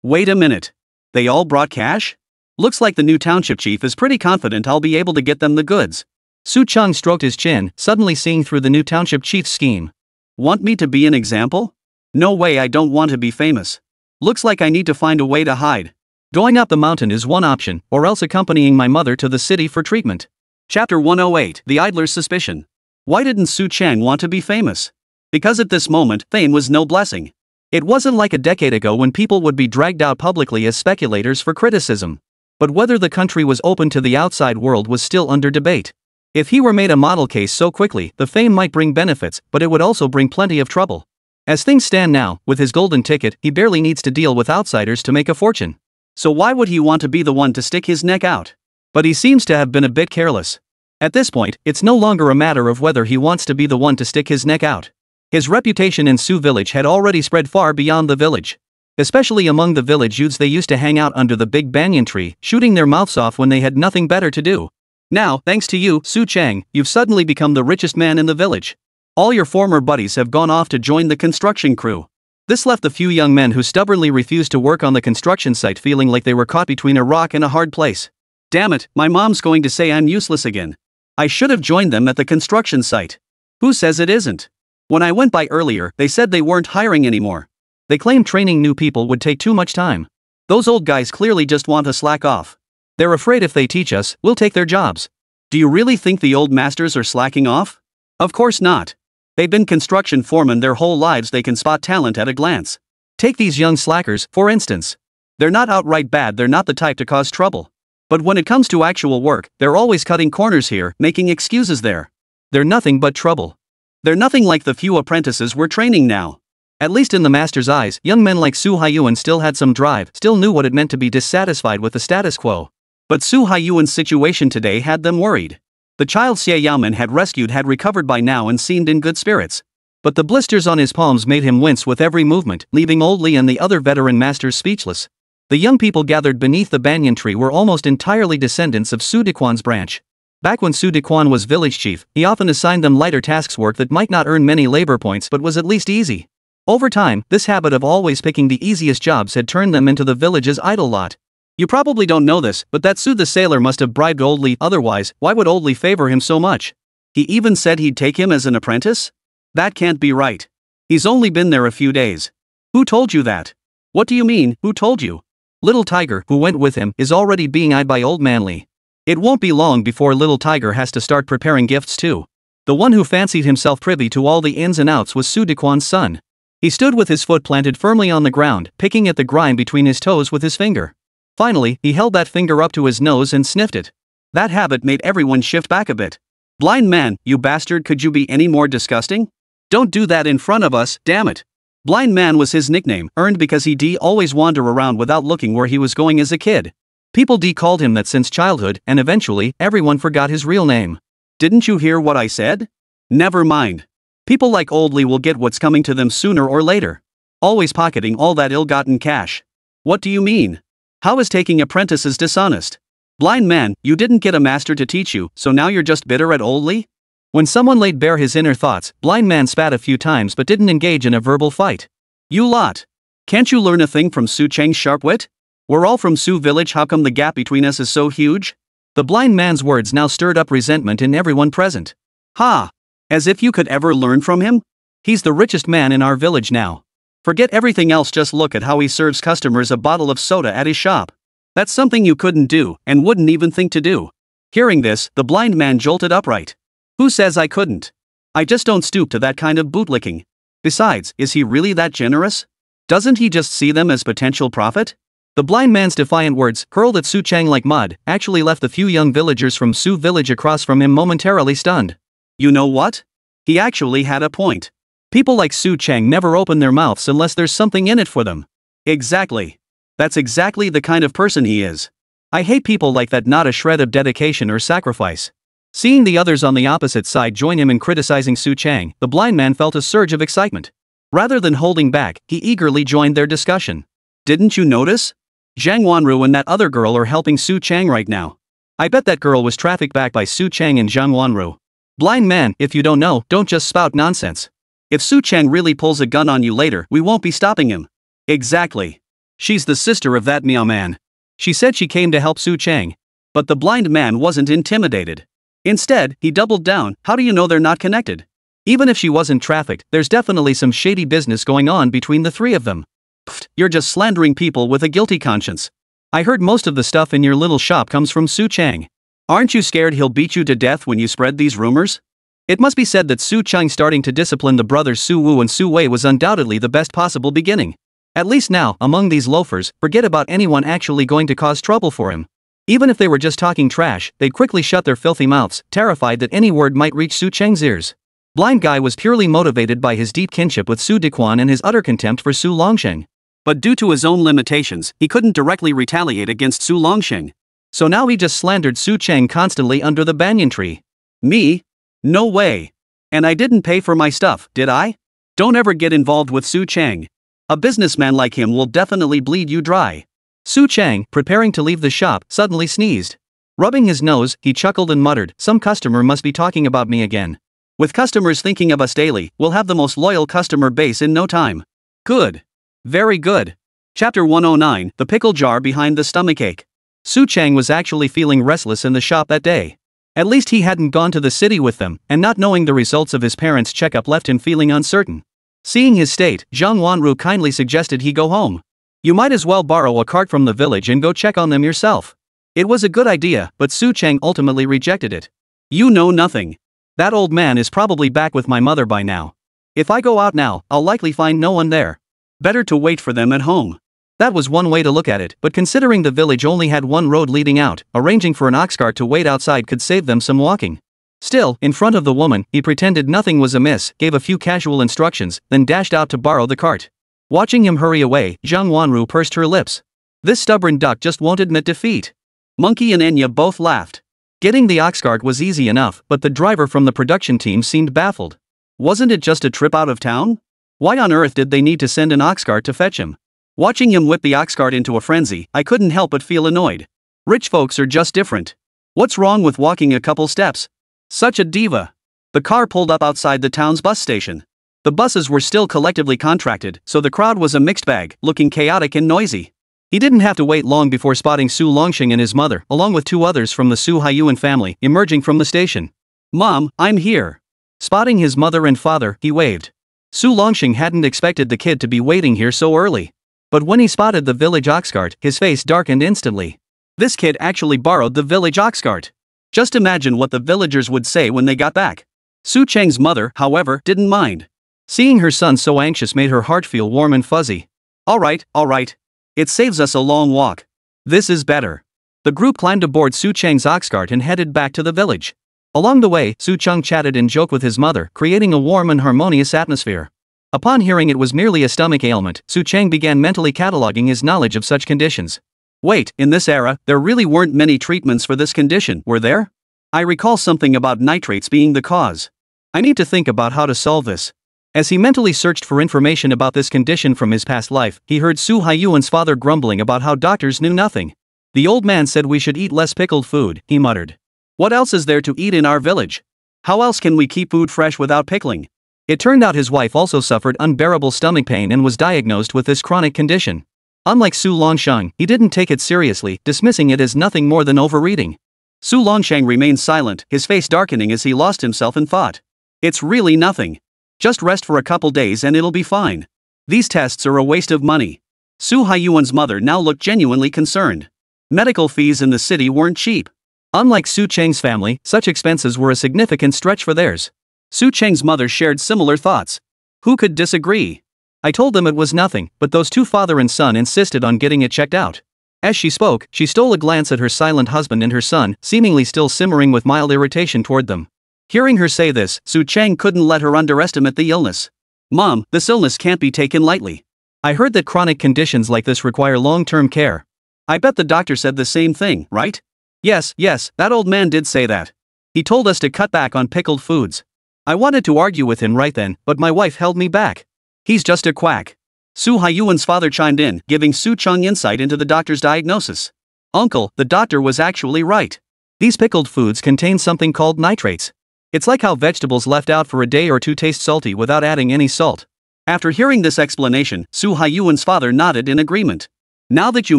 Wait a minute. They all brought cash? Looks like the new township chief is pretty confident I'll be able to get them the goods. Su Chang stroked his chin, suddenly seeing through the new township chief's scheme. Want me to be an example? No way, I don't want to be famous. Looks like I need to find a way to hide. Going up the mountain is one option, or else accompanying my mother to the city for treatment. Chapter 108, The Idler's Suspicion. Why didn't Su Chang want to be famous? Because at this moment, fame was no blessing. It wasn't like a decade ago when people would be dragged out publicly as speculators for criticism. But whether the country was open to the outside world was still under debate. If he were made a model case so quickly, the fame might bring benefits, but it would also bring plenty of trouble. As things stand now, with his golden ticket, he barely needs to deal with outsiders to make a fortune. So why would he want to be the one to stick his neck out? But he seems to have been a bit careless. At this point, it's no longer a matter of whether he wants to be the one to stick his neck out. His reputation in Su village had already spread far beyond the village. Especially among the village youths, they used to hang out under the big banyan tree, shooting their mouths off when they had nothing better to do. Now, thanks to you, Su Chang, you've suddenly become the richest man in the village. All your former buddies have gone off to join the construction crew. This left the few young men who stubbornly refused to work on the construction site feeling like they were caught between a rock and a hard place. Damn it, my mom's going to say I'm useless again. I should have joined them at the construction site. Who says it isn't? When I went by earlier, they said they weren't hiring anymore. They claimed training new people would take too much time. Those old guys clearly just want to slack off. They're afraid if they teach us, we'll take their jobs. Do you really think the old masters are slacking off? Of course not. They've been construction foremen their whole lives, they can spot talent at a glance. Take these young slackers, for instance. They're not outright bad, they're not the type to cause trouble. But when it comes to actual work, they're always cutting corners here, making excuses there. They're nothing but trouble. They're nothing like the few apprentices we're training now. At least in the master's eyes, young men like Su Haiyuan still had some drive, still knew what it meant to be dissatisfied with the status quo. But Su Haiyuan's situation today had them worried. The child Xie Yaoman had rescued had recovered by now and seemed in good spirits. But the blisters on his palms made him wince with every movement, leaving Old Li and the other veteran masters speechless. The young people gathered beneath the banyan tree were almost entirely descendants of Su Dequan's branch. Back when Su Dequan was village chief, he often assigned them lighter tasks, work that might not earn many labor points but was at least easy. Over time, this habit of always picking the easiest jobs had turned them into the village's idle lot. You probably don't know this, but that Su the sailor must have bribed Old Li, otherwise, why would Old Li favor him so much? He even said he'd take him as an apprentice? That can't be right. He's only been there a few days. Who told you that? What do you mean, who told you? Little Tiger, who went with him, is already being eyed by Old Man Li. It won't be long before Little Tiger has to start preparing gifts too. The one who fancied himself privy to all the ins and outs was Su Dequan's son. He stood with his foot planted firmly on the ground, picking at the grime between his toes with his finger. Finally, he held that finger up to his nose and sniffed it. That habit made everyone shift back a bit. Blind man, you bastard, could you be any more disgusting? Don't do that in front of us, damn it. Blind man was his nickname, earned because he'd always wander around without looking where he was going as a kid. People called him that since childhood, and eventually, everyone forgot his real name. Didn't you hear what I said? Never mind. People like Old Li will get what's coming to them sooner or later. Always pocketing all that ill-gotten cash. What do you mean? How is taking apprentices dishonest? Blind man, you didn't get a master to teach you, so now you're just bitter at Old Li? When someone laid bare his inner thoughts, Blind man spat a few times but didn't engage in a verbal fight. You lot. Can't you learn a thing from Su Chang's sharp wit? We're all from Su village, how come the gap between us is so huge? The blind man's words now stirred up resentment in everyone present. Ha! As if you could ever learn from him? He's the richest man in our village now. Forget everything else, just look at how he serves customers a bottle of soda at his shop. That's something you couldn't do, and wouldn't even think to do. Hearing this, the blind man jolted upright. Who says I couldn't? I just don't stoop to that kind of bootlicking. Besides, is he really that generous? Doesn't he just see them as potential profit? The blind man's defiant words, hurled at Su Chang like mud, actually left the few young villagers from Su village across from him momentarily stunned. You know what? He actually had a point. People like Su Chang never open their mouths unless there's something in it for them. Exactly. That's exactly the kind of person he is. I hate people like that, not a shred of dedication or sacrifice. Seeing the others on the opposite side join him in criticizing Su Chang, the blind man felt a surge of excitement. Rather than holding back, he eagerly joined their discussion. Didn't you notice? Zhang Wanru and that other girl are helping Su Chang right now. I bet that girl was trafficked back by Su Chang and Zhang Wanru. Blind man, if you don't know, don't just spout nonsense. If Su Chang really pulls a gun on you later, we won't be stopping him. Exactly. She's the sister of that Miao man. She said she came to help Su Chang. But the blind man wasn't intimidated. Instead, he doubled down. How do you know they're not connected? Even if she wasn't trafficked, there's definitely some shady business going on between the three of them. Pfft, you're just slandering people with a guilty conscience. I heard most of the stuff in your little shop comes from Su Chang. Aren't you scared he'll beat you to death when you spread these rumors? It must be said that Su Chang starting to discipline the brothers Su Wu and Su Wei was undoubtedly the best possible beginning. At least now, among these loafers, forget about anyone actually going to cause trouble for him. Even if they were just talking trash, they'd quickly shut their filthy mouths, terrified that any word might reach Su Chang's ears. Blind Guy was purely motivated by his deep kinship with Su Dequan and his utter contempt for Su Longsheng. But due to his own limitations, he couldn't directly retaliate against Su Longsheng. So now he just slandered Su Chang constantly under the banyan tree. Me? No way. And I didn't pay for my stuff, did I? Don't ever get involved with Su Chang. A businessman like him will definitely bleed you dry. Su Chang, preparing to leave the shop, suddenly sneezed. Rubbing his nose, he chuckled and muttered, "Some customer must be talking about me again. With customers thinking of us daily, we'll have the most loyal customer base in no time." Good. Very good. Chapter 109, The Pickle Jar Behind the Stomachache. Su Chang was actually feeling restless in the shop that day. At least he hadn't gone to the city with them, and not knowing the results of his parents' checkup left him feeling uncertain. Seeing his state, Zhang Wanru kindly suggested he go home. You might as well borrow a cart from the village and go check on them yourself. It was a good idea, but Su Chang ultimately rejected it. You know nothing. That old man is probably back with my mother by now. If I go out now, I'll likely find no one there. Better to wait for them at home. That was one way to look at it, but considering the village only had one road leading out, arranging for an ox cart to wait outside could save them some walking. Still, in front of the woman, he pretended nothing was amiss, gave a few casual instructions, then dashed out to borrow the cart. Watching him hurry away, Zhang Wanru pursed her lips. This stubborn duck just won't admit defeat. Monkey and Enya both laughed. Getting the ox cart was easy enough, but the driver from the production team seemed baffled. Wasn't it just a trip out of town? Why on earth did they need to send an ox cart to fetch him? Watching him whip the ox cart into a frenzy, I couldn't help but feel annoyed. Rich folks are just different. What's wrong with walking a couple steps? Such a diva. The car pulled up outside the town's bus station. The buses were still collectively contracted, so the crowd was a mixed bag, looking chaotic and noisy. He didn't have to wait long before spotting Su Longsheng and his mother, along with two others from the Su Haiyuan family, emerging from the station. Mom, I'm here. Spotting his mother and father, he waved. Su Longsheng hadn't expected the kid to be waiting here so early. But when he spotted the village ox cart, his face darkened instantly. This kid actually borrowed the village ox cart. Just imagine what the villagers would say when they got back. Su Chang's mother, however, didn't mind. Seeing her son so anxious made her heart feel warm and fuzzy. All right. It saves us a long walk. This is better. The group climbed aboard Su Chang's ox cart and headed back to the village. Along the way, Su Chang chatted and joked with his mother, creating a warm and harmonious atmosphere. Upon hearing it was merely a stomach ailment, Su Chang began mentally cataloging his knowledge of such conditions. Wait, in this era, there really weren't many treatments for this condition, were there? I recall something about nitrates being the cause. I need to think about how to solve this. As he mentally searched for information about this condition from his past life, he heard Su Haiyuan's father grumbling about how doctors knew nothing. The old man said we should eat less pickled food, he muttered. What else is there to eat in our village? How else can we keep food fresh without pickling? It turned out his wife also suffered unbearable stomach pain and was diagnosed with this chronic condition. Unlike Su Longsheng, he didn't take it seriously, dismissing it as nothing more than overeating. Su Longsheng remained silent, his face darkening as he lost himself in thought. It's really nothing. Just rest for a couple days and it'll be fine. These tests are a waste of money. Su Haiyuan's mother now looked genuinely concerned. Medical fees in the city weren't cheap. Unlike Su Chang's family, such expenses were a significant stretch for theirs. Su Chang's mother shared similar thoughts. Who could disagree? I told them it was nothing, but those two father and son insisted on getting it checked out. As she spoke, she stole a glance at her silent husband and her son, seemingly still simmering with mild irritation toward them. Hearing her say this, Su Chang couldn't let her underestimate the illness. Mom, this illness can't be taken lightly. I heard that chronic conditions like this require long-term care. I bet the doctor said the same thing, right? Yes, that old man did say that. He told us to cut back on pickled foods. I wanted to argue with him right then, but my wife held me back. He's just a quack. Su Haiyuan's father chimed in, giving Su Chang insight into the doctor's diagnosis. Uncle, the doctor was actually right. These pickled foods contain something called nitrates. It's like how vegetables left out for a day or two taste salty without adding any salt. After hearing this explanation, Su Haiyuan's father nodded in agreement. Now that you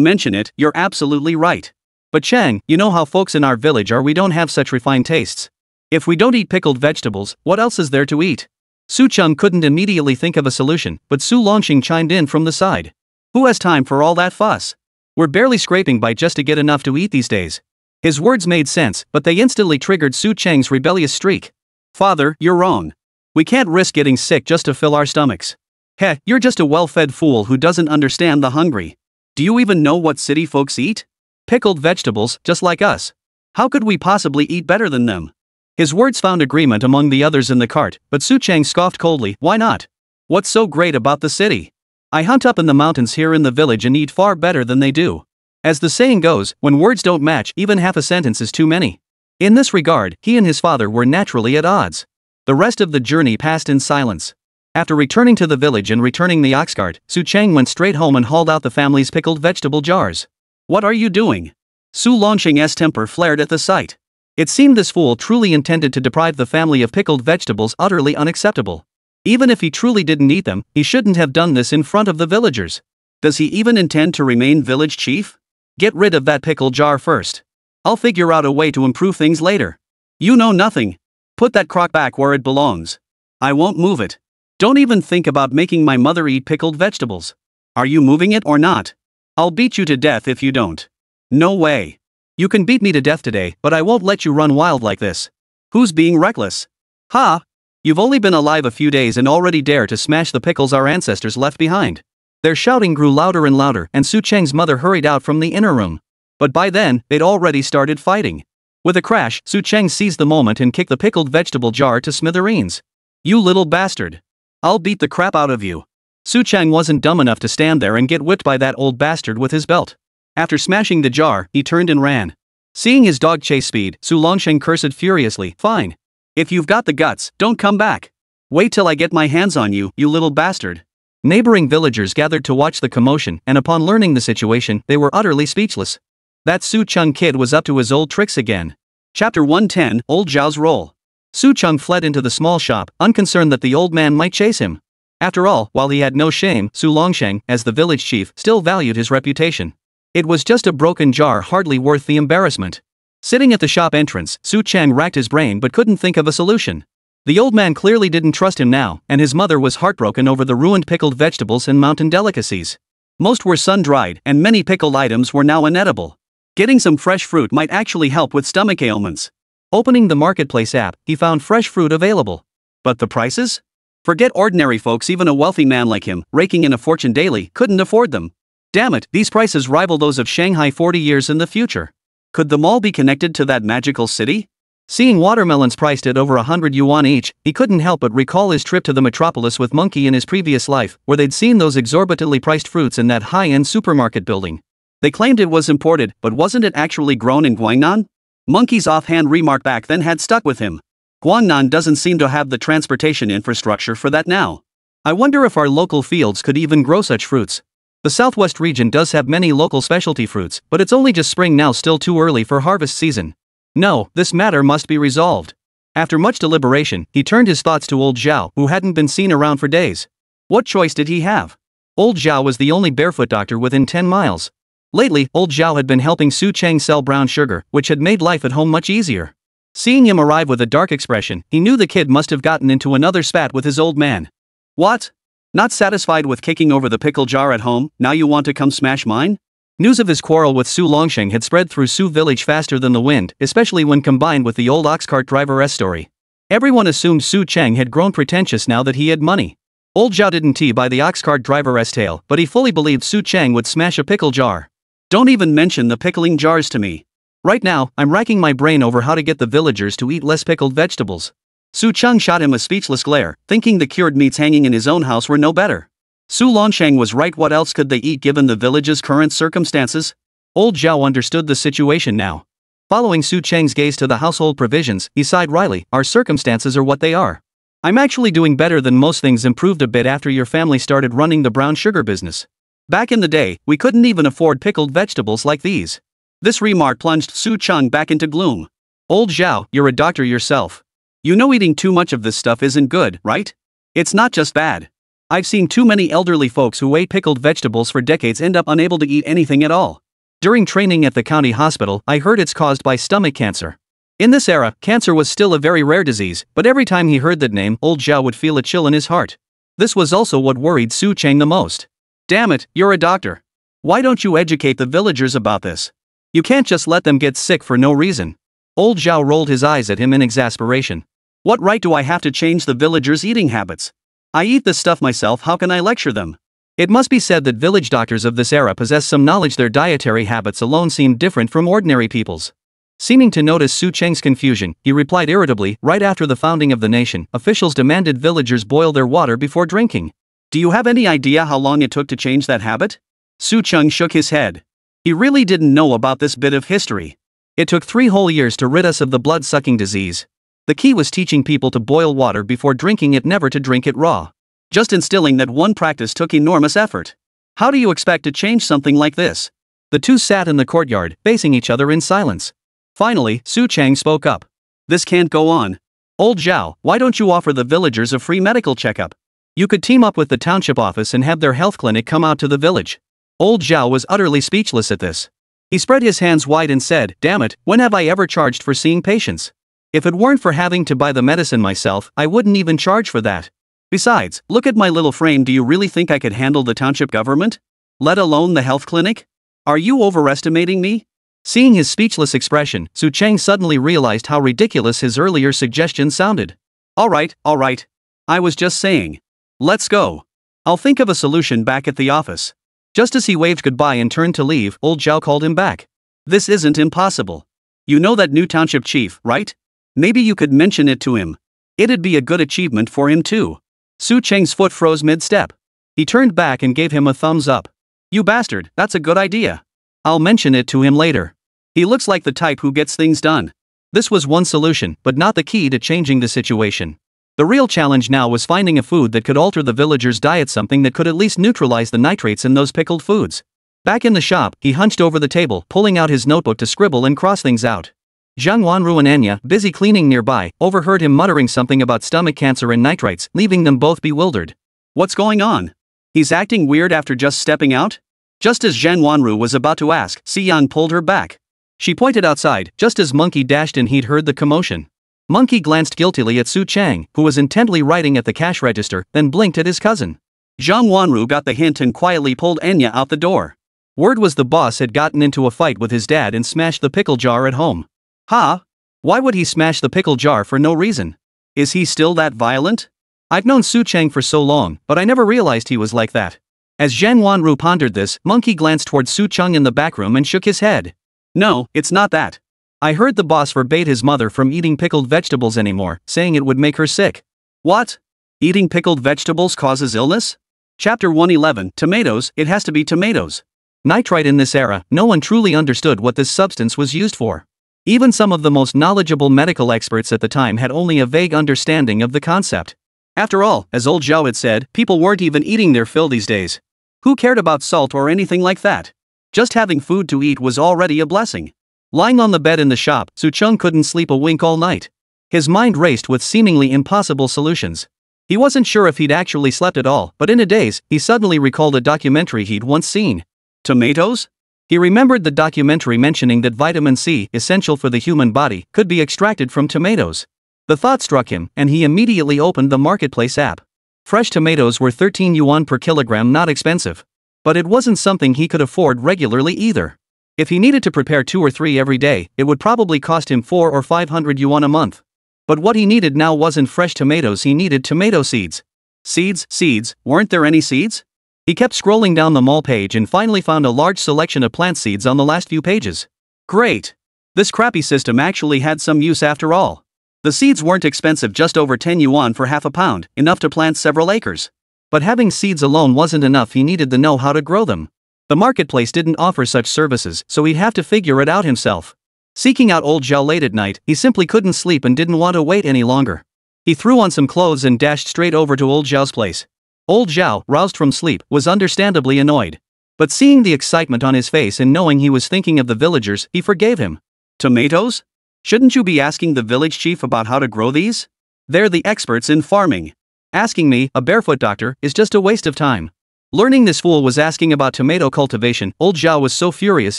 mention it, you're absolutely right. But Chang, you know how folks in our village are, we don't have such refined tastes. If we don't eat pickled vegetables, what else is there to eat? Su Chang couldn't immediately think of a solution, but Su Longsheng chimed in from the side. Who has time for all that fuss? We're barely scraping by just to get enough to eat these days. His words made sense, but they instantly triggered Su Cheng's rebellious streak. Father, you're wrong. We can't risk getting sick just to fill our stomachs. Heh, you're just a well-fed fool who doesn't understand the hungry. Do you even know what city folks eat? Pickled vegetables, just like us. How could we possibly eat better than them? His words found agreement among the others in the cart, but Su Cheng scoffed coldly, why not? What's so great about the city? I hunt up in the mountains here in the village and eat far better than they do. As the saying goes, when words don't match, even half a sentence is too many. In this regard, he and his father were naturally at odds. The rest of the journey passed in silence. After returning to the village and returning the ox cart, Su Cheng went straight home and hauled out the family's pickled vegetable jars. What are you doing? Su Longsheng's temper flared at the sight. It seemed this fool truly intended to deprive the family of pickled vegetables, utterly unacceptable. Even if he truly didn't eat them, he shouldn't have done this in front of the villagers. Does he even intend to remain village chief? Get rid of that pickle jar first. I'll figure out a way to improve things later. You know nothing. Put that crock back where it belongs. I won't move it. Don't even think about making my mother eat pickled vegetables. Are you moving it or not? I'll beat you to death if you don't. No way. You can beat me to death today, but I won't let you run wild like this. Who's being reckless? Ha! You've only been alive a few days and already dare to smash the pickles our ancestors left behind. Their shouting grew louder and louder, and Su Cheng's mother hurried out from the inner room. But by then, they'd already started fighting. With a crash, Su Cheng seized the moment and kicked the pickled vegetable jar to smithereens. You little bastard. I'll beat the crap out of you. Su Cheng wasn't dumb enough to stand there and get whipped by that old bastard with his belt. After smashing the jar, he turned and ran. Seeing his dog chase speed, Su Longsheng cursed furiously, fine. If you've got the guts, don't come back. Wait till I get my hands on you, you little bastard. Neighboring villagers gathered to watch the commotion, and upon learning the situation, they were utterly speechless. That Su Cheng kid was up to his old tricks again. Chapter 110, Old Zhao's Role. Su Cheng fled into the small shop, unconcerned that the old man might chase him. After all, while he had no shame, Su Longsheng, as the village chief, still valued his reputation. It was just a broken jar, hardly worth the embarrassment. Sitting at the shop entrance, Su Cheng racked his brain but couldn't think of a solution. The old man clearly didn't trust him now, and his mother was heartbroken over the ruined pickled vegetables and mountain delicacies. Most were sun-dried, and many pickled items were now inedible. Getting some fresh fruit might actually help with stomach ailments. Opening the marketplace app, he found fresh fruit available. But the prices? Forget ordinary folks, even a wealthy man like him, raking in a fortune daily, couldn't afford them. Damn it, these prices rival those of Shanghai 40 years in the future. Could the mall be connected to that magical city? Seeing watermelons priced at over 100 yuan each, he couldn't help but recall his trip to the metropolis with Monkey in his previous life, where they'd seen those exorbitantly priced fruits in that high-end supermarket building. They claimed it was imported, but wasn't it actually grown in Guangnan? Monkey's offhand remark back then had stuck with him. Guangnan doesn't seem to have the transportation infrastructure for that now. I wonder if our local fields could even grow such fruits. The southwest region does have many local specialty fruits, but it's only just spring now, still too early for harvest season. No, this matter must be resolved. After much deliberation, he turned his thoughts to old Zhao, who hadn't been seen around for days. What choice did he have? Old Zhao was the only barefoot doctor within 10 miles. Lately, old Zhao had been helping Su Cheng sell brown sugar, which had made life at home much easier. Seeing him arrive with a dark expression, he knew the kid must have gotten into another spat with his old man. What? Not satisfied with kicking over the pickle jar at home, now you want to come smash mine? News of his quarrel with Su Longsheng had spread through Su village faster than the wind, especially when combined with the old ox cart driver's story. Everyone assumed Su Cheng had grown pretentious now that he had money. Old Zhao didn't tee by the ox cart driver's tale, but he fully believed Su Cheng would smash a pickle jar. Don't even mention the pickling jars to me. Right now, I'm racking my brain over how to get the villagers to eat less pickled vegetables. Su Cheng shot him a speechless glare, thinking the cured meats hanging in his own house were no better. Su Longsheng was right, what else could they eat given the village's current circumstances? Old Zhao understood the situation now. Following Su Cheng's gaze to the household provisions, he sighed wryly, our circumstances are what they are. I'm actually doing better than most, things improved a bit after your family started running the brown sugar business. Back in the day, we couldn't even afford pickled vegetables like these. This remark plunged Su Cheng back into gloom. Old Zhao, you're a doctor yourself. You know eating too much of this stuff isn't good, right? It's not just bad. I've seen too many elderly folks who ate pickled vegetables for decades end up unable to eat anything at all. During training at the county hospital, I heard it's caused by stomach cancer. In this era, cancer was still a very rare disease, but every time he heard that name, old Zhao would feel a chill in his heart. This was also what worried Su Cheng the most. Damn it, you're a doctor. Why don't you educate the villagers about this? You can't just let them get sick for no reason. Old Zhao rolled his eyes at him in exasperation. What right do I have to change the villagers' eating habits? I eat this stuff myself, how can I lecture them? It must be said that village doctors of this era possess some knowledge. Their dietary habits alone seem different from ordinary people's. Seeming to notice Su Cheng's confusion, he replied irritably, right after the founding of the nation, officials demanded villagers boil their water before drinking. Do you have any idea how long it took to change that habit? Su Cheng shook his head. He really didn't know about this bit of history. It took 3 whole years to rid us of the blood-sucking disease. The key was teaching people to boil water before drinking it, never to drink it raw. Just instilling that one practice took enormous effort. How do you expect to change something like this? The two sat in the courtyard, facing each other in silence. Finally, Su Cheng spoke up. This can't go on. Old Zhao, why don't you offer the villagers a free medical checkup? You could team up with the township office and have their health clinic come out to the village. Old Zhao was utterly speechless at this. He spread his hands wide and said, damn it, when have I ever charged for seeing patients? If it weren't for having to buy the medicine myself, I wouldn't even charge for that. Besides, look at my little frame. Do you really think I could handle the township government? Let alone the health clinic? Are you overestimating me? Seeing his speechless expression, Su Cheng suddenly realized how ridiculous his earlier suggestion sounded. Alright. I was just saying. Let's go. I'll think of a solution back at the office. Just as he waved goodbye and turned to leave, Old Zhao called him back. This isn't impossible. You know that new township chief, right? Maybe you could mention it to him. It'd be a good achievement for him too. Su Cheng's foot froze mid-step. He turned back and gave him a thumbs up. You bastard, that's a good idea. I'll mention it to him later. He looks like the type who gets things done. This was one solution, but not the key to changing the situation. The real challenge now was finding a food that could alter the villagers' diet, something that could at least neutralize the nitrates in those pickled foods. Back in the shop, he hunched over the table, pulling out his notebook to scribble and cross things out. Zhang Wanru and Anya, busy cleaning nearby, overheard him muttering something about stomach cancer and nitrates, leaving them both bewildered. What's going on? He's acting weird after just stepping out? Just as Zhang Wanru was about to ask, Xian pulled her back. She pointed outside, just as Monkey dashed in. He'd heard the commotion. Monkey glanced guiltily at Su Cheng, who was intently writing at the cash register, then blinked at his cousin. Zhang Wanru got the hint and quietly pulled Anya out the door. Word was the boss had gotten into a fight with his dad and smashed the pickle jar at home. Huh? Why would he smash the pickle jar for no reason? Is he still that violent? I've known Su Cheng for so long, but I never realized he was like that. As Zhang Wanru pondered this, Monkey glanced towards Su Cheng in the back room and shook his head. No, it's not that. I heard the boss forbade his mother from eating pickled vegetables anymore, saying it would make her sick. What? Eating pickled vegetables causes illness? Chapter 111, Tomatoes. It has to be tomatoes. Nitrite. In this era, no one truly understood what this substance was used for. Even some of the most knowledgeable medical experts at the time had only a vague understanding of the concept. After all, as old Zhao had said, people weren't even eating their fill these days. Who cared about salt or anything like that? Just having food to eat was already a blessing. Lying on the bed in the shop, Su Cheng couldn't sleep a wink all night. His mind raced with seemingly impossible solutions. He wasn't sure if he'd actually slept at all, but in a daze, he suddenly recalled a documentary he'd once seen. Tomatoes? He remembered the documentary mentioning that vitamin C, essential for the human body, could be extracted from tomatoes. The thought struck him, and he immediately opened the marketplace app. Fresh tomatoes were 13 yuan per kilogram, not expensive. But it wasn't something he could afford regularly either. If he needed to prepare 2 or 3 every day, it would probably cost him 400 or 500 yuan a month. But what he needed now wasn't fresh tomatoes, he needed tomato seeds. Seeds, weren't there any seeds? He kept scrolling down the mall page and finally found a large selection of plant seeds on the last few pages. Great! This crappy system actually had some use after all. The seeds weren't expensive, just over 10 yuan for half a pound, enough to plant several acres. But having seeds alone wasn't enough, he needed to know how to grow them. The marketplace didn't offer such services, so he'd have to figure it out himself. Seeking out old Zhao late at night, he simply couldn't sleep and didn't want to wait any longer. He threw on some clothes and dashed straight over to old Zhao's place. Old Zhao, roused from sleep, was understandably annoyed. But seeing the excitement on his face and knowing he was thinking of the villagers, he forgave him. Tomatoes? Shouldn't you be asking the village chief about how to grow these? They're the experts in farming. Asking me, a barefoot doctor, is just a waste of time. Learning this fool was asking about tomato cultivation, old Zhao was so furious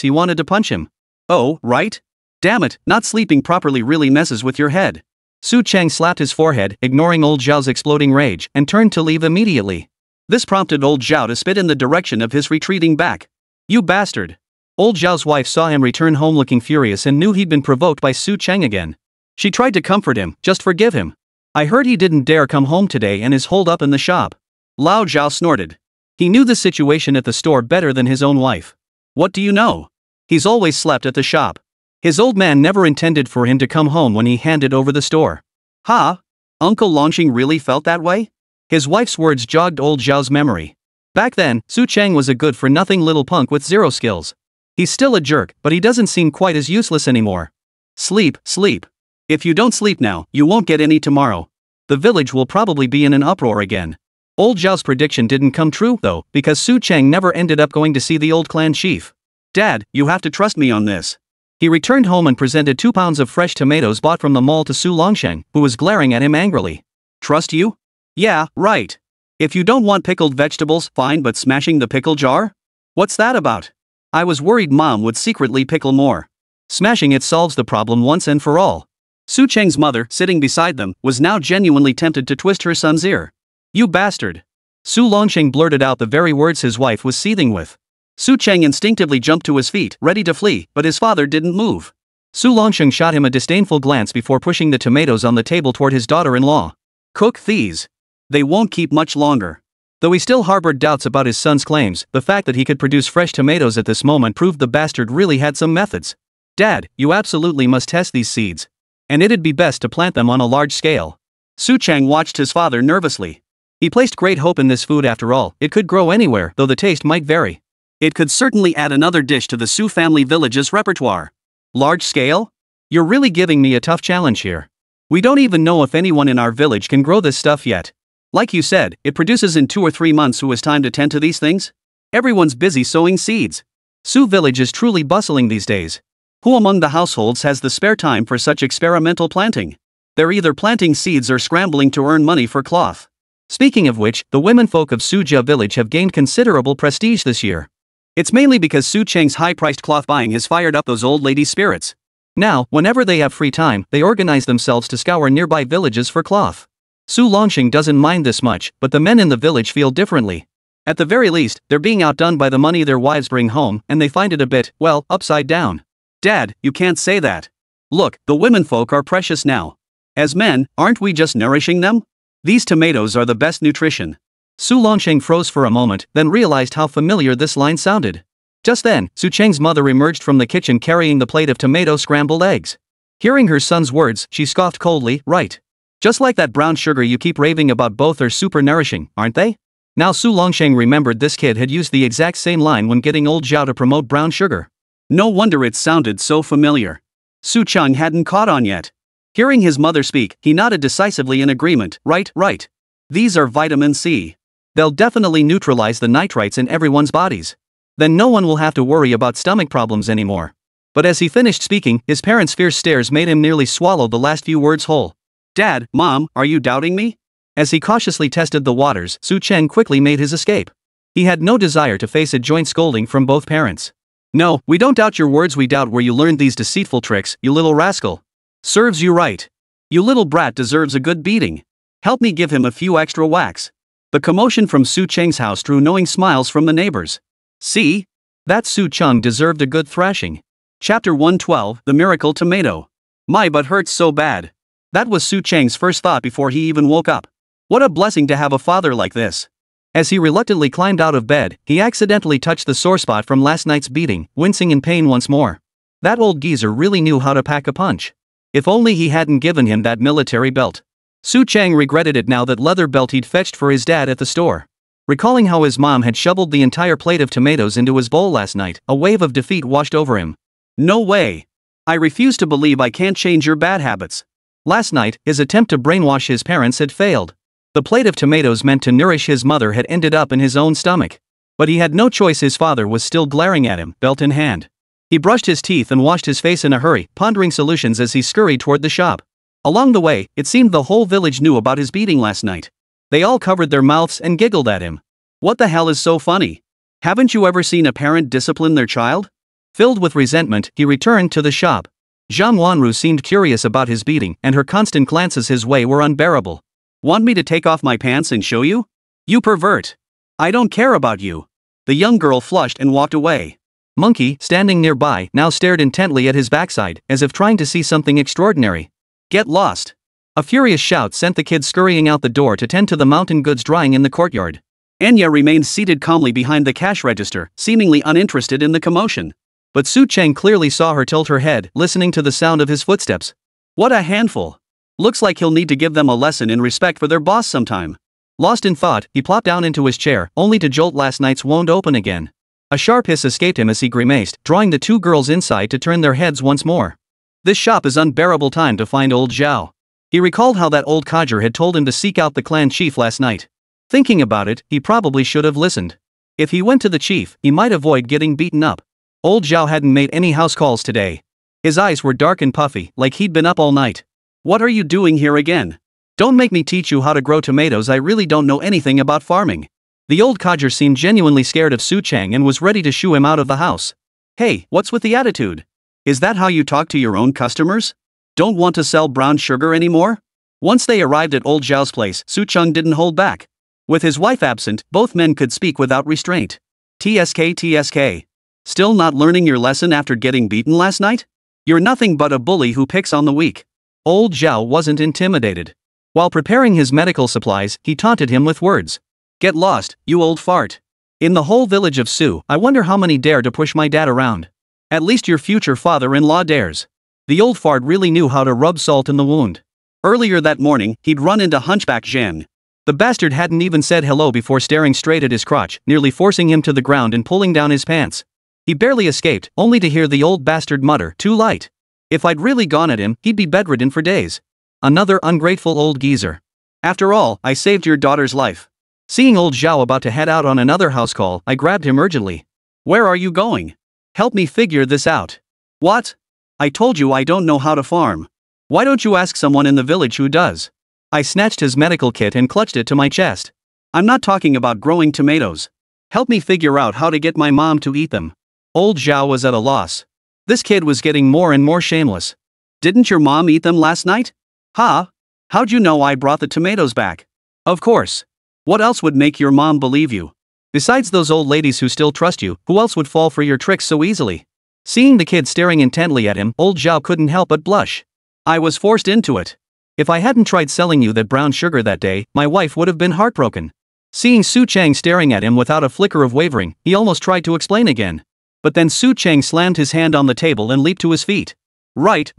he wanted to punch him. Oh, right? Damn it, not sleeping properly really messes with your head. Su Cheng slapped his forehead, ignoring old Zhao's exploding rage, and turned to leave immediately. This prompted old Zhao to spit in the direction of his retreating back. You bastard. Old Zhao's wife saw him return home looking furious and knew he'd been provoked by Su Cheng again. She tried to comfort him, just forgive him. I heard he didn't dare come home today and is holed up in the shop. Lao Zhao snorted. He knew the situation at the store better than his own wife. What do you know? He's always slept at the shop. His old man never intended for him to come home when he handed over the store. Ha? Uncle Longxing really felt that way? His wife's words jogged old Zhao's memory. Back then, Su Cheng was a good-for-nothing little punk with zero skills. He's still a jerk, but he doesn't seem quite as useless anymore. Sleep, sleep. If you don't sleep now, you won't get any tomorrow. The village will probably be in an uproar again. Old Zhao's prediction didn't come true, though, because Su Cheng never ended up going to see the old clan chief. Dad, you have to trust me on this. He returned home and presented 2 pounds of fresh tomatoes bought from the mall to Su Longsheng, who was glaring at him angrily. Trust you? Yeah, right. If you don't want pickled vegetables, fine, but smashing the pickle jar? What's that about? I was worried Mom would secretly pickle more. Smashing it solves the problem once and for all. Su Cheng's mother, sitting beside them, was now genuinely tempted to twist her son's ear. You bastard. Su Longsheng blurted out the very words his wife was seething with. Su Cheng instinctively jumped to his feet, ready to flee, but his father didn't move. Su Longsheng shot him a disdainful glance before pushing the tomatoes on the table toward his daughter-in-law. Cook these. They won't keep much longer. Though he still harbored doubts about his son's claims, the fact that he could produce fresh tomatoes at this moment proved the bastard really had some methods. Dad, you absolutely must test these seeds. And it'd be best to plant them on a large scale. Su Cheng watched his father nervously. He placed great hope in this food after all. It could grow anywhere, though the taste might vary. It could certainly add another dish to the Su family village's repertoire. Large scale? You're really giving me a tough challenge here. We don't even know if anyone in our village can grow this stuff yet. Like you said, it produces in 2 or 3 months. Who has time to tend to these things? Everyone's busy sowing seeds. Su village is truly bustling these days. Who among the households has the spare time for such experimental planting? They're either planting seeds or scrambling to earn money for cloth. Speaking of which, the womenfolk of Sujia village have gained considerable prestige this year. It's mainly because Su Cheng's high-priced cloth buying has fired up those old ladies' spirits. Now, whenever they have free time, they organize themselves to scour nearby villages for cloth. Su Longxing doesn't mind this much, but the men in the village feel differently. At the very least, they're being outdone by the money their wives bring home, and they find it a bit, well, upside down. Dad, you can't say that. Look, the womenfolk are precious now. As men, aren't we just nourishing them? These tomatoes are the best nutrition. Su Longsheng froze for a moment, then realized how familiar this line sounded. Just then, Su Cheng's mother emerged from the kitchen carrying the plate of tomato scrambled eggs. Hearing her son's words, she scoffed coldly, right. Just like that brown sugar you keep raving about, both are super nourishing, aren't they? Now Su Longsheng remembered this kid had used the exact same line when getting old Zhao to promote brown sugar. No wonder it sounded so familiar. Su Cheng hadn't caught on yet. Hearing his mother speak, he nodded decisively in agreement, right. These are vitamin C. They'll definitely neutralize the nitrites in everyone's bodies. Then no one will have to worry about stomach problems anymore. But as he finished speaking, his parents' fierce stares made him nearly swallow the last few words whole. Dad, Mom, are you doubting me? As he cautiously tested the waters, Su Cheng quickly made his escape. He had no desire to face a joint scolding from both parents. No, we don't doubt your words, we doubt where you learned these deceitful tricks, you little rascal. Serves you right. You little brat deserves a good beating. Help me give him a few extra whacks. The commotion from Su Cheng's house drew knowing smiles from the neighbors. See? That Su Cheng deserved a good thrashing. Chapter 112, The Miracle Tomato. My butt hurts so bad. That was Su Cheng's first thought before he even woke up. What a blessing to have a father like this. As he reluctantly climbed out of bed, he accidentally touched the sore spot from last night's beating, wincing in pain once more. That old geezer really knew how to pack a punch. If only he hadn't given him that military belt. Su Cheng regretted it now that leather belt he'd fetched for his dad at the store. Recalling how his mom had shoveled the entire plate of tomatoes into his bowl last night, a wave of defeat washed over him. No way. I refuse to believe I can't change your bad habits. Last night, his attempt to brainwash his parents had failed. The plate of tomatoes meant to nourish his mother had ended up in his own stomach. But he had no choice, his father was still glaring at him, belt in hand. He brushed his teeth and washed his face in a hurry, pondering solutions as he scurried toward the shop. Along the way, it seemed the whole village knew about his beating last night. They all covered their mouths and giggled at him. What the hell is so funny? Haven't you ever seen a parent discipline their child? Filled with resentment, he returned to the shop. Zhang Wanru seemed curious about his beating, and her constant glances his way were unbearable. Want me to take off my pants and show you? You pervert. I don't care about you. The young girl flushed and walked away. Monkey, standing nearby, now stared intently at his backside, as if trying to see something extraordinary. Get lost! A furious shout sent the kid scurrying out the door to tend to the mountain goods drying in the courtyard. Enya remained seated calmly behind the cash register, seemingly uninterested in the commotion. But Su Cheng clearly saw her tilt her head, listening to the sound of his footsteps. What a handful! Looks like he'll need to give them a lesson in respect for their boss sometime. Lost in thought, he plopped down into his chair, only to jolt last night's wound open again. A sharp hiss escaped him as he grimaced, drawing the two girls inside to turn their heads once more. This shop is unbearable time to find old Zhao. He recalled how that old codger had told him to seek out the clan chief last night. Thinking about it, he probably should have listened. If he went to the chief, he might avoid getting beaten up. Old Zhao hadn't made any house calls today. His eyes were dark and puffy, like he'd been up all night. What are you doing here again? Don't make me teach you how to grow tomatoes. I really don't know anything about farming. The old codger seemed genuinely scared of Su Cheng and was ready to shoo him out of the house. Hey, what's with the attitude? Is that how you talk to your own customers? Don't want to sell brown sugar anymore? Once they arrived at old Zhao's place, Su Cheng didn't hold back. With his wife absent, both men could speak without restraint. TSK. Still not learning your lesson after getting beaten last night? You're nothing but a bully who picks on the weak. Old Zhao wasn't intimidated. While preparing his medical supplies, he taunted him with words. Get lost, you old fart. In the whole village of Su, I wonder how many dare to push my dad around. At least your future father-in-law dares. The old fart really knew how to rub salt in the wound. Earlier that morning, he'd run into Hunchback Zhen. The bastard hadn't even said hello before staring straight at his crotch, nearly forcing him to the ground and pulling down his pants. He barely escaped, only to hear the old bastard mutter, too light. If I'd really gone at him, he'd be bedridden for days. Another ungrateful old geezer. After all, I saved your daughter's life. Seeing old Zhao about to head out on another house call, I grabbed him urgently. Where are you going? Help me figure this out. What? I told you I don't know how to farm. Why don't you ask someone in the village who does? I snatched his medical kit and clutched it to my chest. I'm not talking about growing tomatoes. Help me figure out how to get my mom to eat them. Old Zhao was at a loss. This kid was getting more and more shameless. Didn't your mom eat them last night? Huh? How'd you know I brought the tomatoes back? Of course. What else would make your mom believe you? Besides those old ladies who still trust you, who else would fall for your tricks so easily? Seeing the kid staring intently at him, old Zhao couldn't help but blush. I was forced into it. If I hadn't tried selling you that brown sugar that day, my wife would have been heartbroken. Seeing Su Cheng staring at him without a flicker of wavering, he almost tried to explain again. But then Su Cheng slammed his hand on the table and leaped to his feet. Right.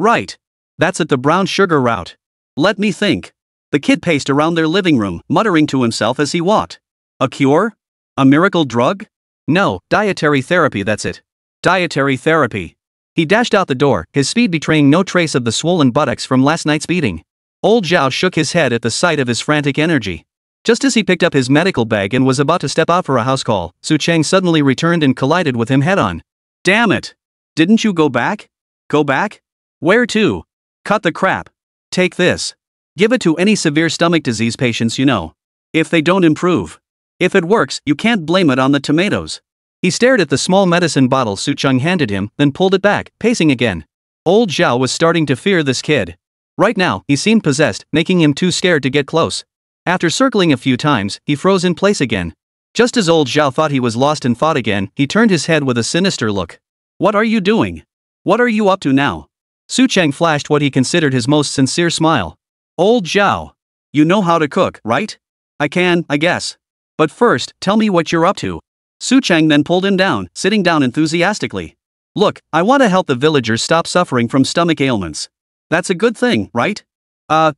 That's it, the brown sugar route. Let me think. The kid paced around their living room, muttering to himself as he walked. A cure? A miracle drug? No, dietary therapy, that's it. Dietary therapy. He dashed out the door, his speed betraying no trace of the swollen buttocks from last night's beating. Old Zhao shook his head at the sight of his frantic energy. Just as he picked up his medical bag and was about to step out for a house call, Su Cheng suddenly returned and collided with him head-on. Damn it! Didn't you go back? Go back? Where to? Cut the crap. Take this. Give it to any severe stomach disease patients you know. If they don't improve. If it works, you can't blame it on the tomatoes. He stared at the small medicine bottle Su Cheng handed him, then pulled it back, pacing again. Old Zhao was starting to fear this kid. Right now, he seemed possessed, making him too scared to get close. After circling a few times, he froze in place again. Just as old Zhao thought he was lost in thought again, he turned his head with a sinister look. What are you doing? What are you up to now? Su Cheng flashed what he considered his most sincere smile. Old Zhao. You know how to cook, right? I can, I guess. But first, tell me what you're up to. Su Cheng then pulled him down, sitting down enthusiastically. Look, I want to help the villagers stop suffering from stomach ailments. That's a good thing, right?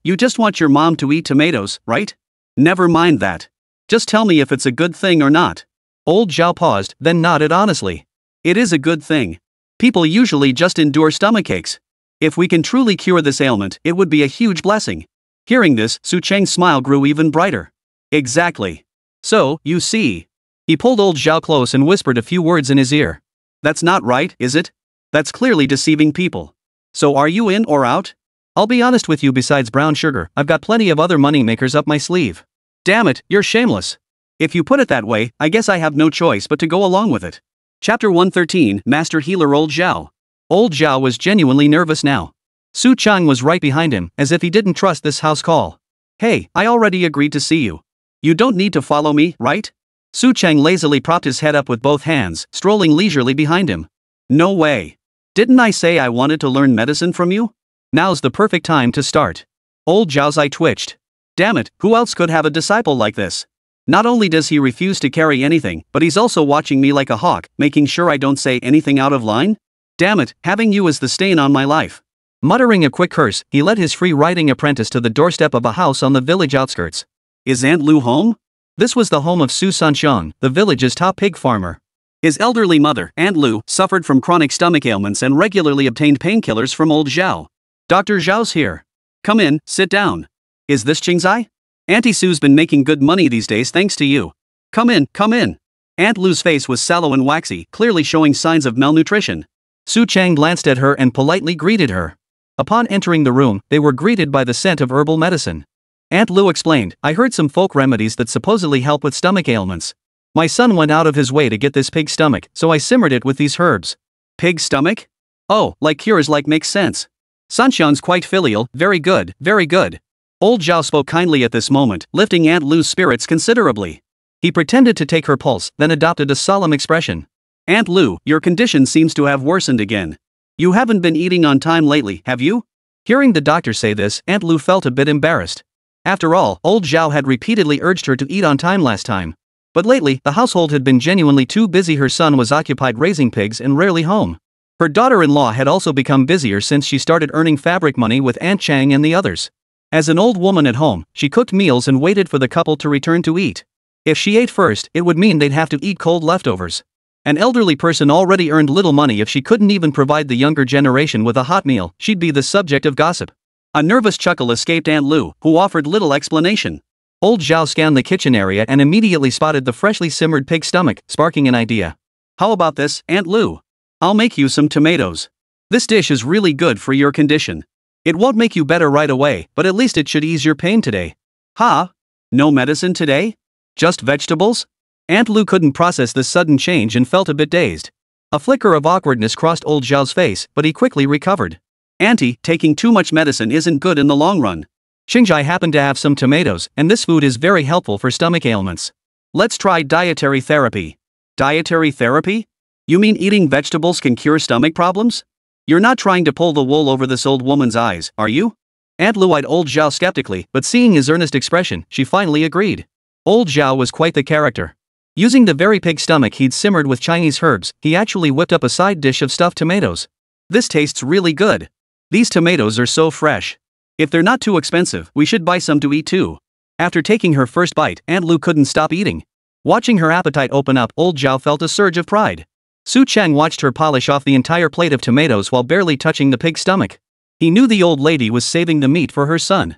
You just want your mom to eat tomatoes, right? Never mind that. Just tell me if it's a good thing or not. Old Zhao paused, then nodded honestly. It is a good thing. People usually just endure stomachaches. If we can truly cure this ailment, it would be a huge blessing. Hearing this, Su Cheng's smile grew even brighter. Exactly. So, you see. He pulled old Zhao close and whispered a few words in his ear. That's not right, is it? That's clearly deceiving people. So are you in or out? I'll be honest with you, besides brown sugar, I've got plenty of other money makers up my sleeve. Damn it, you're shameless. If you put it that way, I guess I have no choice but to go along with it. Chapter 113, Master Healer Old Zhao. Old Zhao was genuinely nervous now. Su Cheng was right behind him, as if he didn't trust this house call. Hey, I already agreed to see you. You don't need to follow me, right? Su Cheng lazily propped his head up with both hands, strolling leisurely behind him. No way. Didn't I say I wanted to learn medicine from you? Now's the perfect time to start. Old Zhao's eye twitched. Damn it, who else could have a disciple like this? Not only does he refuse to carry anything, but he's also watching me like a hawk, making sure I don't say anything out of line? Damn it, having you is the stain on my life. Muttering a quick curse, he led his free-riding apprentice to the doorstep of a house on the village outskirts. Is Aunt Lu home? This was the home of Su Sanxiang, the village's top pig farmer. His elderly mother, Aunt Lu, suffered from chronic stomach ailments and regularly obtained painkillers from old Zhao. Dr. Zhao's here. Come in, sit down. Is this Qingzai? Auntie Su's been making good money these days thanks to you. Come in, come in. Aunt Lu's face was sallow and waxy, clearly showing signs of malnutrition. Su Cheng glanced at her and politely greeted her. Upon entering the room, they were greeted by the scent of herbal medicine. Aunt Lu explained, I heard some folk remedies that supposedly help with stomach ailments. My son went out of his way to get this pig stomach, so I simmered it with these herbs. Pig stomach? Oh, like cures like makes sense. Sanxiang's quite filial, very good, very good. Old Zhao spoke kindly at this moment, lifting Aunt Lu's spirits considerably. He pretended to take her pulse, then adopted a solemn expression. Aunt Lu, your condition seems to have worsened again. You haven't been eating on time lately, have you? Hearing the doctor say this, Aunt Lu felt a bit embarrassed. After all, old Zhao had repeatedly urged her to eat on time last time. But lately, the household had been genuinely too busy. Her son was occupied raising pigs and rarely home. Her daughter-in-law had also become busier since she started earning fabric money with Aunt Chang and the others. As an old woman at home, she cooked meals and waited for the couple to return to eat. If she ate first, it would mean they'd have to eat cold leftovers. An elderly person already earned little money. If she couldn't even provide the younger generation with a hot meal, she'd be the subject of gossip. A nervous chuckle escaped Aunt Lu, who offered little explanation. Old Zhao scanned the kitchen area and immediately spotted the freshly simmered pig stomach, sparking an idea. How about this, Aunt Lu? I'll make you some tomatoes. This dish is really good for your condition. It won't make you better right away, but at least it should ease your pain today. Ha? No medicine today? Just vegetables? Aunt Lu couldn't process this sudden change and felt a bit dazed. A flicker of awkwardness crossed old Zhao's face, but he quickly recovered. Auntie, taking too much medicine isn't good in the long run. Qingzai happened to have some tomatoes, and this food is very helpful for stomach ailments. Let's try dietary therapy. Dietary therapy? You mean eating vegetables can cure stomach problems? You're not trying to pull the wool over this old woman's eyes, are you? Aunt Lu eyed old Zhao skeptically, but seeing his earnest expression, she finally agreed. Old Zhao was quite the character. Using the very pig stomach he'd simmered with Chinese herbs, he actually whipped up a side dish of stuffed tomatoes. This tastes really good. These tomatoes are so fresh. If they're not too expensive, we should buy some to eat too. After taking her first bite, Aunt Lu couldn't stop eating. Watching her appetite open up, old Zhao felt a surge of pride. Su Cheng watched her polish off the entire plate of tomatoes while barely touching the pig's stomach. He knew the old lady was saving the meat for her son.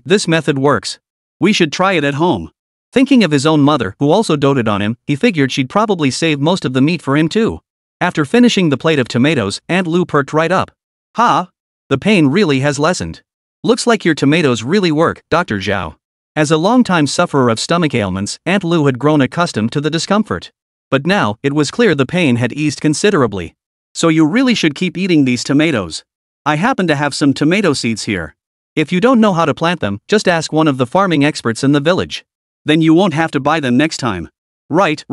This method works. We should try it at home. Thinking of his own mother, who also doted on him, he figured she'd probably save most of the meat for him too. After finishing the plate of tomatoes, Aunt Lu perked right up. Ha! The pain really has lessened. Looks like your tomatoes really work, Dr. Zhao. As a longtime sufferer of stomach ailments, Aunt Lu had grown accustomed to the discomfort. But now, it was clear the pain had eased considerably. So you really should keep eating these tomatoes. I happen to have some tomato seeds here. If you don't know how to plant them, just ask one of the farming experts in the village. Then you won't have to buy them next time. Right.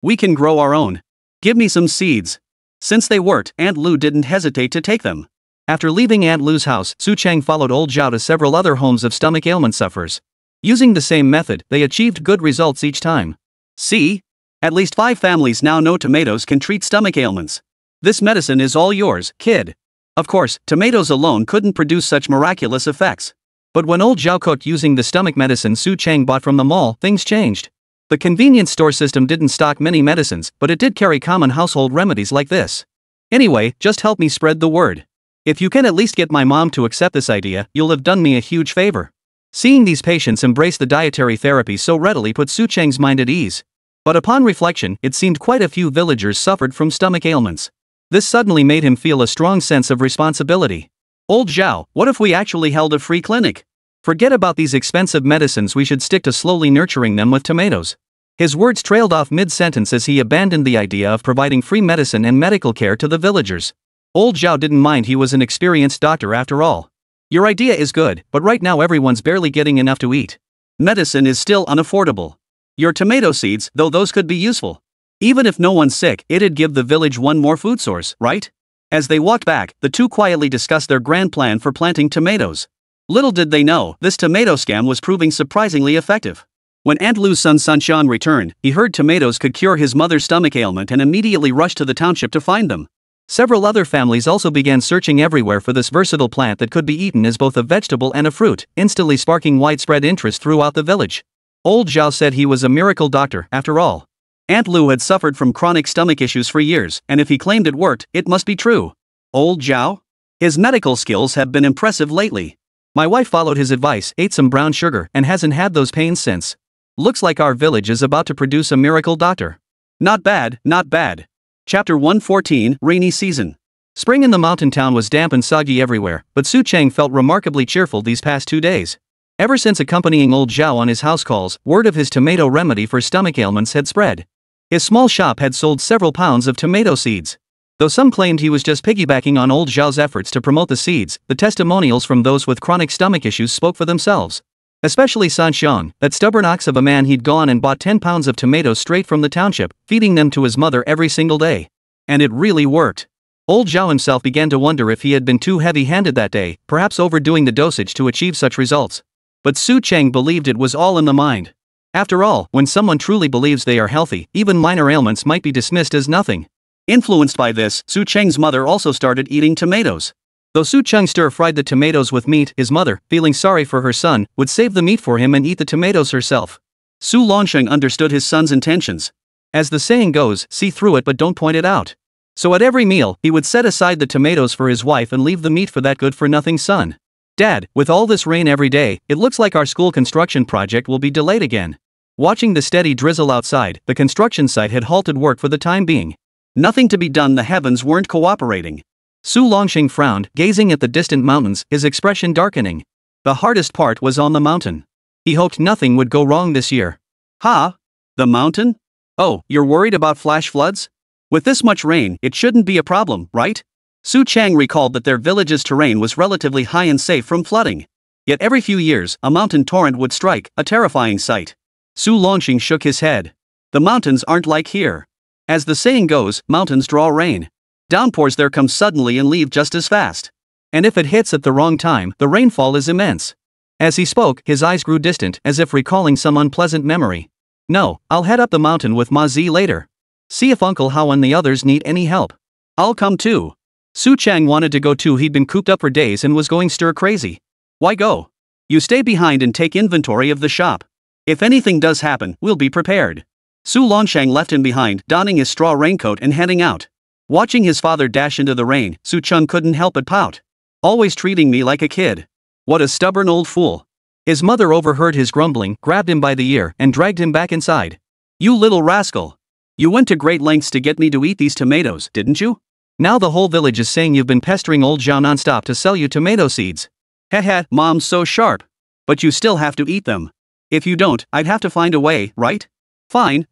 We can grow our own. Give me some seeds. Since they worked, Aunt Lu didn't hesitate to take them. After leaving Aunt Lu's house, Su Cheng followed old Zhao to several other homes of stomach ailment sufferers. Using the same method, they achieved good results each time. See? At least 5 families now know tomatoes can treat stomach ailments. This medicine is all yours, kid. Of course, tomatoes alone couldn't produce such miraculous effects. But when old Zhao cooked using the stomach medicine Su Cheng bought from the mall, things changed. The convenience store system didn't stock many medicines, but it did carry common household remedies like this. Anyway, just help me spread the word. If you can at least get my mom to accept this idea, you'll have done me a huge favor. Seeing these patients embrace the dietary therapy so readily put Su Cheng's mind at ease. But upon reflection, it seemed quite a few villagers suffered from stomach ailments. This suddenly made him feel a strong sense of responsibility. Old Zhao, what if we actually held a free clinic? Forget about these expensive medicines, we should stick to slowly nurturing them with tomatoes. His words trailed off mid-sentence as he abandoned the idea of providing free medicine and medical care to the villagers. Old Zhao didn't mind, he was an experienced doctor after all. Your idea is good, but right now everyone's barely getting enough to eat. Medicine is still unaffordable. Your tomato seeds, though those could be useful. Even if no one's sick, it'd give the village one more food source, right? As they walked back, the two quietly discussed their grand plan for planting tomatoes. Little did they know, this tomato scam was proving surprisingly effective. When Aunt Lu's son Sanxian returned, he heard tomatoes could cure his mother's stomach ailment and immediately rushed to the township to find them. Several other families also began searching everywhere for this versatile plant that could be eaten as both a vegetable and a fruit, instantly sparking widespread interest throughout the village. Old Zhao said he was a miracle doctor, after all. Aunt Lu had suffered from chronic stomach issues for years, and if he claimed it worked, it must be true. Old Zhao? His medical skills have been impressive lately. My wife followed his advice, ate some brown sugar, and hasn't had those pains since. Looks like our village is about to produce a miracle doctor. Not bad, not bad. Chapter 114, Rainy Season. Spring in the mountain town was damp and soggy everywhere, but Su Cheng felt remarkably cheerful these past 2 days. Ever since accompanying old Zhao on his house calls, word of his tomato remedy for stomach ailments had spread. His small shop had sold several pounds of tomato seeds. Though some claimed he was just piggybacking on old Zhao's efforts to promote the seeds, the testimonials from those with chronic stomach issues spoke for themselves. Especially Sanxiang, that stubborn ox of a man. He'd gone and bought 10 pounds of tomatoes straight from the township, feeding them to his mother every single day. And it really worked. Old Zhao himself began to wonder if he had been too heavy-handed that day, perhaps overdoing the dosage to achieve such results. But Su Cheng believed it was all in the mind. After all, when someone truly believes they are healthy, even minor ailments might be dismissed as nothing. Influenced by this, Su Cheng's mother also started eating tomatoes. Though Su Cheng stir-fried the tomatoes with meat, his mother, feeling sorry for her son, would save the meat for him and eat the tomatoes herself. Su Longsheng understood his son's intentions. As the saying goes, see through it but don't point it out. So at every meal, he would set aside the tomatoes for his wife and leave the meat for that good-for-nothing son. Dad, with all this rain every day, it looks like our school construction project will be delayed again. Watching the steady drizzle outside, the construction site had halted work for the time being. Nothing to be done, the heavens weren't cooperating. Su Longsheng frowned, gazing at the distant mountains, his expression darkening. The hardest part was on the mountain. He hoped nothing would go wrong this year. Ha? The mountain? Oh, you're worried about flash floods? With this much rain, it shouldn't be a problem, right? Su Cheng recalled that their village's terrain was relatively high and safe from flooding. Yet every few years, a mountain torrent would strike, a terrifying sight. Su Longsheng shook his head. The mountains aren't like here. As the saying goes, mountains draw rain. Downpours there come suddenly and leave just as fast. And if it hits at the wrong time, the rainfall is immense. As he spoke, his eyes grew distant, as if recalling some unpleasant memory. No, I'll head up the mountain with Ma Zi later. See if Uncle Hao and the others need any help. I'll come too. Su Cheng wanted to go too. He'd been cooped up for days and was going stir crazy. Why go? You stay behind and take inventory of the shop. If anything does happen, we'll be prepared. Su Longsheng left him behind, donning his straw raincoat and heading out. Watching his father dash into the rain, Su Cheng couldn't help but pout. Always treating me like a kid. What a stubborn old fool. His mother overheard his grumbling, grabbed him by the ear, and dragged him back inside. You little rascal. You went to great lengths to get me to eat these tomatoes, didn't you? Now the whole village is saying you've been pestering old Zhao nonstop to sell you tomato seeds. Heh, Mom's so sharp. But you still have to eat them. If you don't, I'd have to find a way, right? Fine,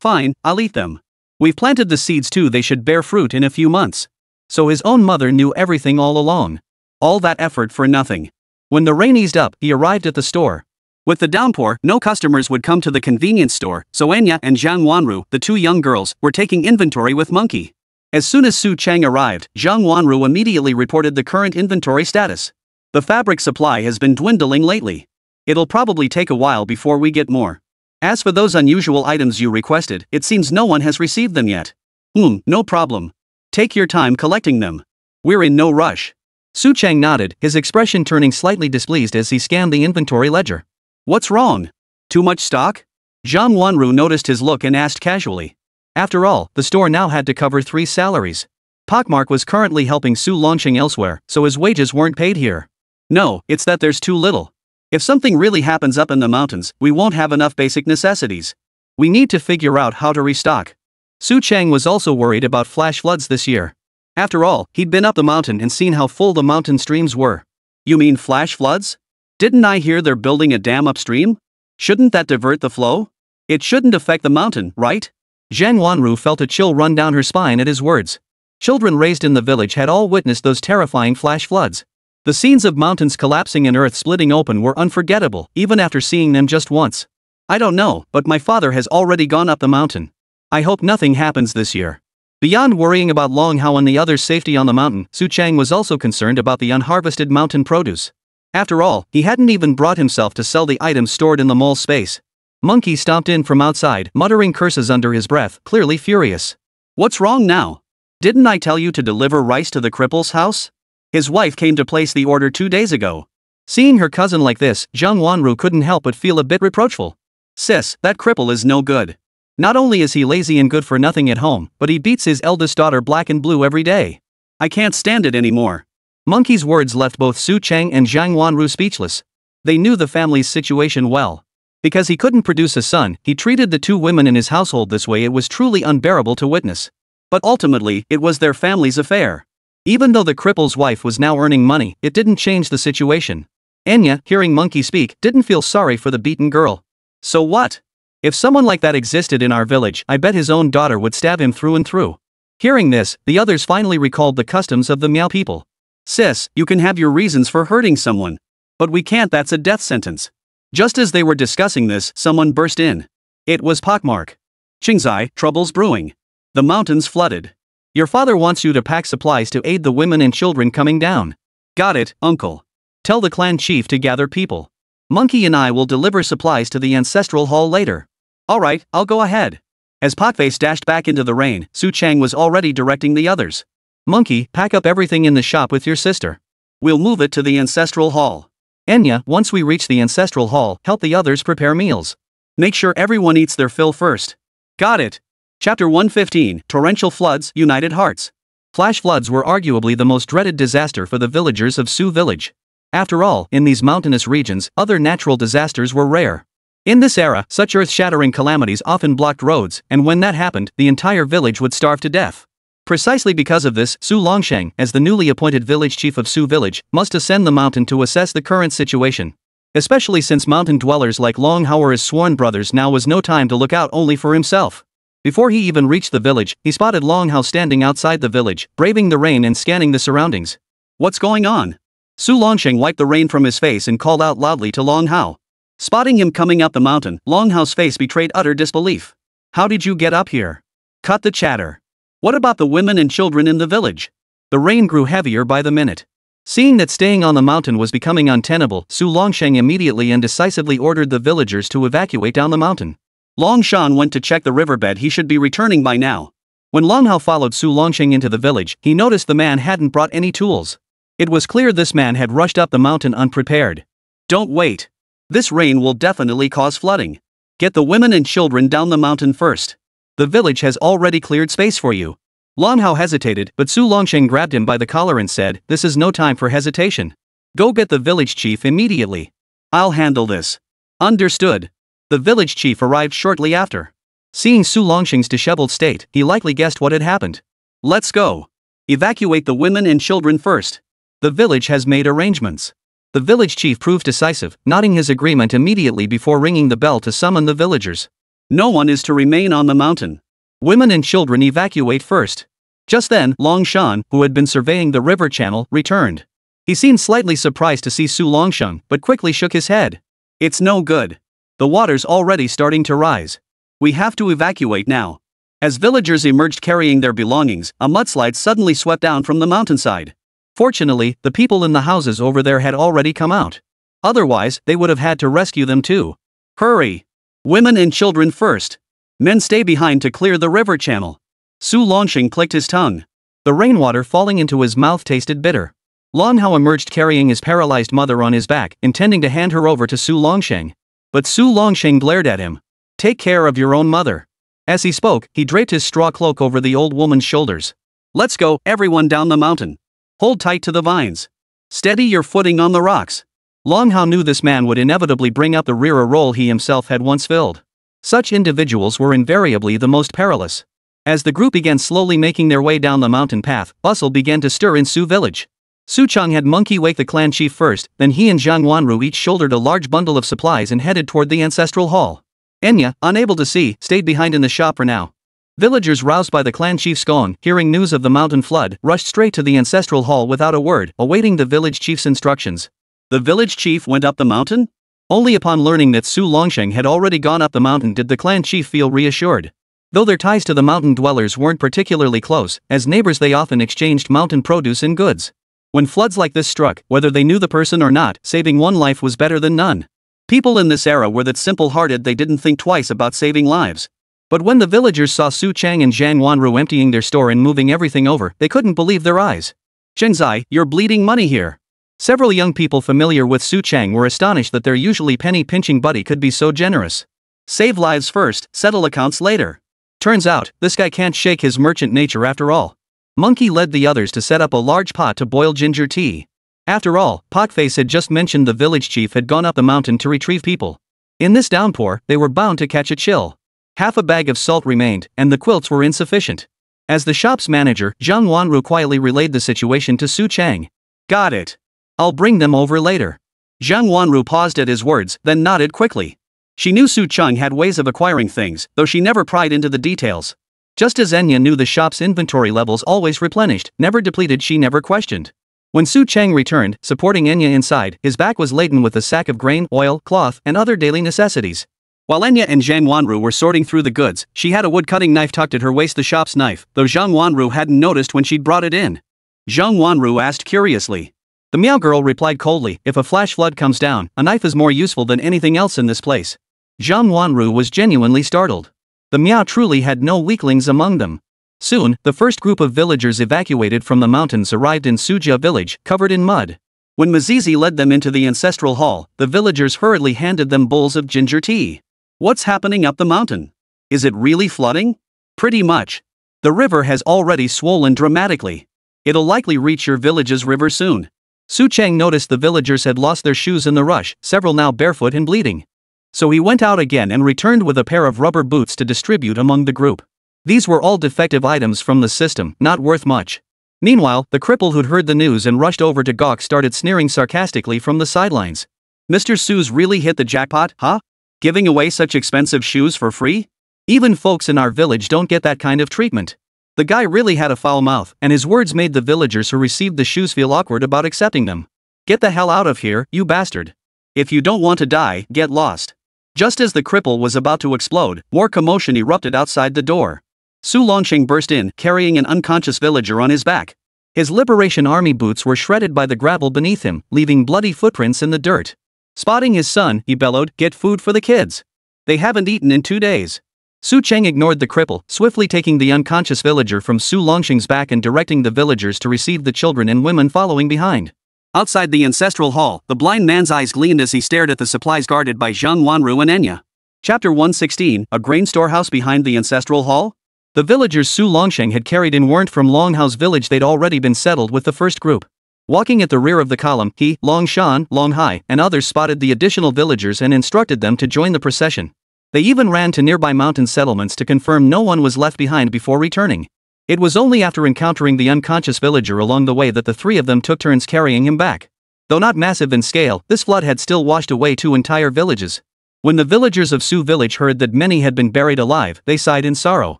I'll eat them. We've planted the seeds too, they should bear fruit in a few months. So his own mother knew everything all along. All that effort for nothing. When the rain eased up, he arrived at the store. With the downpour, no customers would come to the convenience store, so Enya and Zhang Wanru, the two young girls, were taking inventory with Monkey. As soon as Su Cheng arrived, Zhang Wanru immediately reported the current inventory status. The fabric supply has been dwindling lately. It'll probably take a while before we get more. As for those unusual items you requested, it seems no one has received them yet. No problem. Take your time collecting them. We're in no rush. Su Cheng nodded, his expression turning slightly displeased as he scanned the inventory ledger. What's wrong? Too much stock? Zhang Wanru noticed his look and asked casually. After all, the store now had to cover 3 salaries. Pockmark was currently helping Su Longsheng elsewhere, so his wages weren't paid here. No, it's that there's too little. If something really happens up in the mountains, we won't have enough basic necessities. We need to figure out how to restock. Su Cheng was also worried about flash floods this year. After all, he'd been up the mountain and seen how full the mountain streams were. You mean flash floods? Didn't I hear they're building a dam upstream? Shouldn't that divert the flow? It shouldn't affect the mountain, right? Zhang Wanru felt a chill run down her spine at his words. Children raised in the village had all witnessed those terrifying flash floods. The scenes of mountains collapsing and earth splitting open were unforgettable, even after seeing them just once. I don't know, but my father has already gone up the mountain. I hope nothing happens this year. Beyond worrying about Long Hao and the others' safety on the mountain, Su Chang was also concerned about the unharvested mountain produce. After all, he hadn't even brought himself to sell the items stored in the mall space. Monkey stomped in from outside, muttering curses under his breath, clearly furious. What's wrong now? Didn't I tell you to deliver rice to the cripple's house? His wife came to place the order 2 days ago. Seeing her cousin like this, Zhang Wanru couldn't help but feel a bit reproachful. Sis, that cripple is no good. Not only is he lazy and good for nothing at home, but he beats his eldest daughter black and blue every day. I can't stand it anymore. Monkey's words left both Su Chang and Zhang Wanru speechless. They knew the family's situation well. Because he couldn't produce a son, he treated the 2 women in his household this way. It was truly unbearable to witness. But ultimately, it was their family's affair. Even though the cripple's wife was now earning money, it didn't change the situation. Enya, hearing Monkey speak, didn't feel sorry for the beaten girl. So what? If someone like that existed in our village, I bet his own daughter would stab him through and through. Hearing this, the others finally recalled the customs of the Miao people. Sis, you can have your reasons for hurting someone. But we can't, that's a death sentence. Just as they were discussing this, someone burst in. It was Pockmark. Qingzai, trouble's brewing. The mountains flooded. Your father wants you to pack supplies to aid the women and children coming down. Got it, uncle. Tell the clan chief to gather people. Monkey and I will deliver supplies to the ancestral hall later. Alright, I'll go ahead. As Potface dashed back into the rain, Su Chang was already directing the others. Monkey, pack up everything in the shop with your sister. We'll move it to the ancestral hall. Enya, once we reach the ancestral hall, help the others prepare meals. Make sure everyone eats their fill first. Got it. Chapter 115, Torrential Floods, United Hearts. Flash floods were arguably the most dreaded disaster for the villagers of Su Village. After all, in these mountainous regions, other natural disasters were rare. In this era, such earth-shattering calamities often blocked roads, and when that happened, the entire village would starve to death. Precisely because of this, Su Longsheng, as the newly appointed village chief of Su Village, must ascend the mountain to assess the current situation. Especially since mountain dwellers like Long Hao were his sworn brothers, now was no time to look out only for himself. Before he even reached the village, he spotted Long Hao standing outside the village, braving the rain and scanning the surroundings. What's going on? Su Longsheng wiped the rain from his face and called out loudly to Long Hao. Spotting him coming up the mountain, Long Hao's face betrayed utter disbelief. How did you get up here? Cut the chatter. What about the women and children in the village? The rain grew heavier by the minute. Seeing that staying on the mountain was becoming untenable, Su Longsheng immediately and decisively ordered the villagers to evacuate down the mountain. Long Shan went to check the riverbed. He should be returning by now. When Long Hao followed Su Longsheng into the village, he noticed the man hadn't brought any tools. It was clear this man had rushed up the mountain unprepared. Don't wait. This rain will definitely cause flooding. Get the women and children down the mountain first. The village has already cleared space for you. Long Hao hesitated, but Su Longsheng grabbed him by the collar and said, "This is no time for hesitation. Go get the village chief immediately. I'll handle this." Understood. The village chief arrived shortly after. Seeing Su Longsheng's disheveled state, he likely guessed what had happened. Let's go. Evacuate the women and children first. The village has made arrangements. The village chief proved decisive, nodding his agreement immediately before ringing the bell to summon the villagers. No one is to remain on the mountain. Women and children evacuate first. Just then, Long Shan, who had been surveying the river channel, returned. He seemed slightly surprised to see Su Longsheng, but quickly shook his head. It's no good. The water's already starting to rise. We have to evacuate now. As villagers emerged carrying their belongings, a mudslide suddenly swept down from the mountainside. Fortunately, the people in the houses over there had already come out. Otherwise, they would have had to rescue them too. Hurry! Women and children first. Men stay behind to clear the river channel. Su Longsheng clicked his tongue. The rainwater falling into his mouth tasted bitter. Long Hao emerged carrying his paralyzed mother on his back, intending to hand her over to Su Longsheng. But Su Longsheng glared at him. Take care of your own mother. As he spoke, he draped his straw cloak over the old woman's shoulders. Let's go, everyone down the mountain. Hold tight to the vines. Steady your footing on the rocks. Long Hao knew this man would inevitably bring up the rear a role he himself had once filled. Such individuals were invariably the most perilous. As the group began slowly making their way down the mountain path, bustle began to stir in Su Village. Su Chang had Monkey wake the clan chief first, then he and Zhang Wanru each shouldered a large bundle of supplies and headed toward the ancestral hall. Enya, unable to see, stayed behind in the shop for now. Villagers roused by the clan chief's gong, hearing news of the mountain flood, rushed straight to the ancestral hall without a word, awaiting the village chief's instructions. The village chief went up the mountain? Only upon learning that Su Longsheng had already gone up the mountain did the clan chief feel reassured. Though their ties to the mountain dwellers weren't particularly close, as neighbors they often exchanged mountain produce and goods. When floods like this struck, whether they knew the person or not, saving one life was better than none. People in this era were that simple-hearted they didn't think twice about saving lives. But when the villagers saw Su Chang and Zhang Wanru emptying their store and moving everything over, they couldn't believe their eyes. "Zhengzai, you're bleeding money here." Several young people familiar with Su Chang were astonished that their usually penny-pinching buddy could be so generous. Save lives first, settle accounts later. Turns out, this guy can't shake his merchant nature after all. Monkey led the others to set up a large pot to boil ginger tea. After all, Pockface had just mentioned the village chief had gone up the mountain to retrieve people. In this downpour, they were bound to catch a chill. Half a bag of salt remained, and the quilts were insufficient. As the shop's manager, Zhang Wanru quietly relayed the situation to Su Chang. "Got it. I'll bring them over later." Zhang Wanru paused at his words, then nodded quickly. She knew Su Chang had ways of acquiring things, though she never pried into the details. Just as Enya knew the shop's inventory levels always replenished, never depleted, she never questioned. When Su Chang returned, supporting Enya inside, his back was laden with a sack of grain, oil, cloth, and other daily necessities. While Enya and Zhang Wanru were sorting through the goods, she had a wood-cutting knife tucked at her waist, the shop's knife, though Zhang Wanru hadn't noticed when she'd brought it in. Zhang Wanru asked curiously. The Meow girl replied coldly, "If a flash flood comes down, a knife is more useful than anything else in this place." Zhang Wanru was genuinely startled. The Meow truly had no weaklings among them. Soon, the first group of villagers evacuated from the mountains arrived in Sujia village, covered in mud. When Mazizi led them into the ancestral hall, the villagers hurriedly handed them bowls of ginger tea. "What's happening up the mountain? Is it really flooding?" "Pretty much. The river has already swollen dramatically. It'll likely reach your village's river soon." Su Chang noticed the villagers had lost their shoes in the rush, several now barefoot and bleeding. So he went out again and returned with a pair of rubber boots to distribute among the group. These were all defective items from the system, not worth much. Meanwhile, the cripple who'd heard the news and rushed over to gawk started sneering sarcastically from the sidelines. "Mr. Su's really hit the jackpot, huh? Giving away such expensive shoes for free? Even folks in our village don't get that kind of treatment." The guy really had a foul mouth, and his words made the villagers who received the shoes feel awkward about accepting them. "Get the hell out of here, you bastard. If you don't want to die, get lost." Just as the cripple was about to explode, more commotion erupted outside the door. Su Longsheng burst in, carrying an unconscious villager on his back. His Liberation Army boots were shredded by the gravel beneath him, leaving bloody footprints in the dirt. Spotting his son, he bellowed, "Get food for the kids. They haven't eaten in 2 days." Su Cheng ignored the cripple, swiftly taking the unconscious villager from Su Longsheng's back and directing the villagers to receive the children and women following behind. Outside the ancestral hall, the blind man's eyes gleamed as he stared at the supplies guarded by Zhang Wanru and Enya. Chapter 116, A Grain Storehouse Behind the Ancestral Hall? The villagers Su Longsheng had carried in weren't from Longhouse village, they'd already been settled with the first group. Walking at the rear of the column, he, Long Shan, Long Hai, and others spotted the additional villagers and instructed them to join the procession. They even ran to nearby mountain settlements to confirm no one was left behind before returning. It was only after encountering the unconscious villager along the way that the three of them took turns carrying him back. Though not massive in scale, this flood had still washed away 2 entire villages. When the villagers of Su village heard that many had been buried alive, they sighed in sorrow.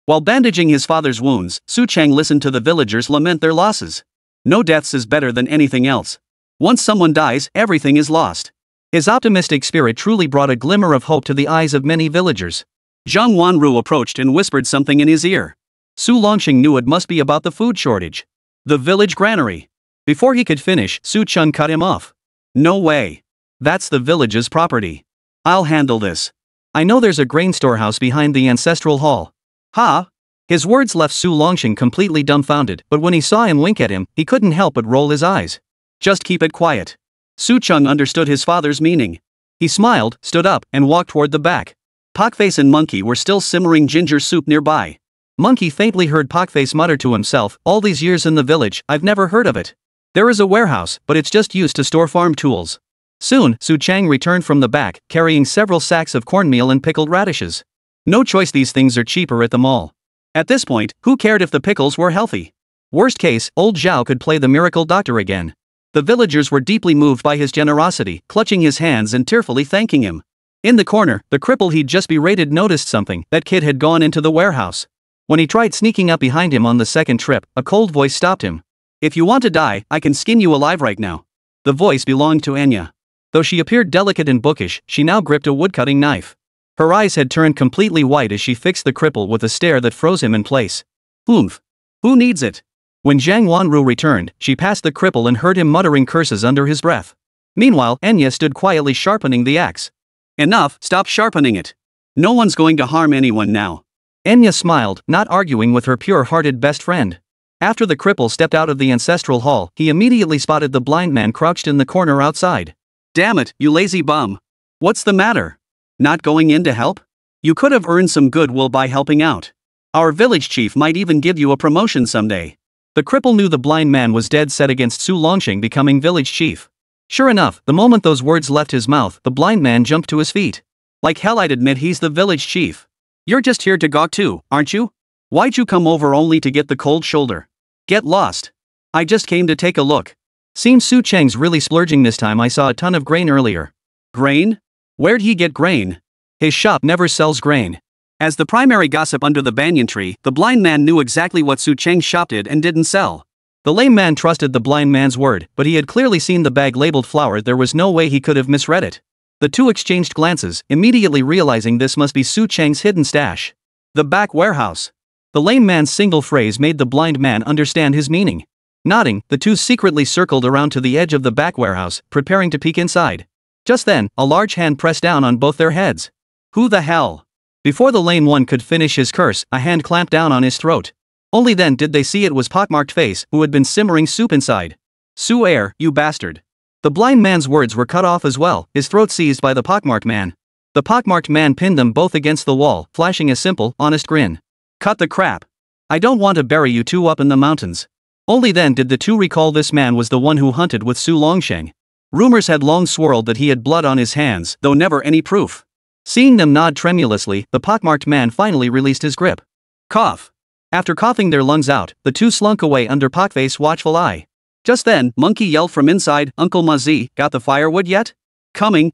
While bandaging his father's wounds, Su Chang listened to the villagers lament their losses. No deaths is better than anything else. Once someone dies, everything is lost. His optimistic spirit truly brought a glimmer of hope to the eyes of many villagers. Zhang Wanru approached and whispered something in his ear. Su Longsheng knew it must be about the food shortage. The village granary. Before he could finish, Su Chun cut him off. "No way. That's the village's property. I'll handle this. I know there's a grain storehouse behind the ancestral hall." "Ha?" His words left Su Longsheng completely dumbfounded, but when he saw him wink at him, he couldn't help but roll his eyes. "Just keep it quiet." Su Chung understood his father's meaning. He smiled, stood up, and walked toward the back. Pockface and Monkey were still simmering ginger soup nearby. Monkey faintly heard Pockface mutter to himself, "All these years in the village, I've never heard of it. There is a warehouse, but it's just used to store farm tools." Soon, Su Chang returned from the back, carrying several sacks of cornmeal and pickled radishes. No choice, these things are cheaper at the mall. At this point, who cared if the pickles were healthy? Worst case, old Zhao could play the miracle doctor again. The villagers were deeply moved by his generosity, clutching his hands and tearfully thanking him. In the corner, the cripple he'd just berated noticed something. That kid had gone into the warehouse. When he tried sneaking up behind him on the second trip, a cold voice stopped him. "If you want to die, I can skin you alive right now." The voice belonged to Enya. Though she appeared delicate and bookish, she now gripped a woodcutting knife. Her eyes had turned completely white as she fixed the cripple with a stare that froze him in place. Oomph. Who needs it? When Zhang Wanru returned, she passed the cripple and heard him muttering curses under his breath. Meanwhile, Enya stood quietly sharpening the axe. Enough, stop sharpening it. No one's going to harm anyone now. Enya smiled, not arguing with her pure-hearted best friend. After the cripple stepped out of the ancestral hall, he immediately spotted the blind man crouched in the corner outside. Damn it, you lazy bum. What's the matter? Not going in to help? You could have earned some goodwill by helping out. Our village chief might even give you a promotion someday. The cripple knew the blind man was dead set against Su Longxing becoming village chief. Sure enough, the moment those words left his mouth, the blind man jumped to his feet. Like hell, I'd admit he's the village chief. You're just here to gawk too, aren't you? Why'd you come over only to get the cold shoulder? Get lost. I just came to take a look. Seems Su Cheng's really splurging this time. I saw a ton of grain earlier. Grain? Where'd he get grain? His shop never sells grain. As the primary gossip under the banyan tree, the blind man knew exactly what Su Cheng's shop did and didn't sell. The lame man trusted the blind man's word, but he had clearly seen the bag labeled flour. There was no way he could have misread it. The two exchanged glances, immediately realizing this must be Su Cheng's hidden stash. The back warehouse. The lame man's single phrase made the blind man understand his meaning. Nodding, the two secretly circled around to the edge of the back warehouse, preparing to peek inside. Just then, a large hand pressed down on both their heads. Who the hell? Before the lame one could finish his curse, a hand clamped down on his throat. Only then did they see it was pockmarked face, who had been simmering soup inside. Su Air, you bastard. The blind man's words were cut off as well, his throat seized by the pockmarked man. The pockmarked man pinned them both against the wall, flashing a simple, honest grin. Cut the crap. I don't want to bury you two up in the mountains. Only then did the two recall this man was the one who hunted with Su Longxing. Rumors had long swirled that he had blood on his hands, though never any proof. Seeing them nod tremulously, the pockmarked man finally released his grip. Cough. After coughing their lungs out, the two slunk away under Pockface's watchful eye. Just then, Monkey yelled from inside, Uncle Mazi, got the firewood yet? Coming.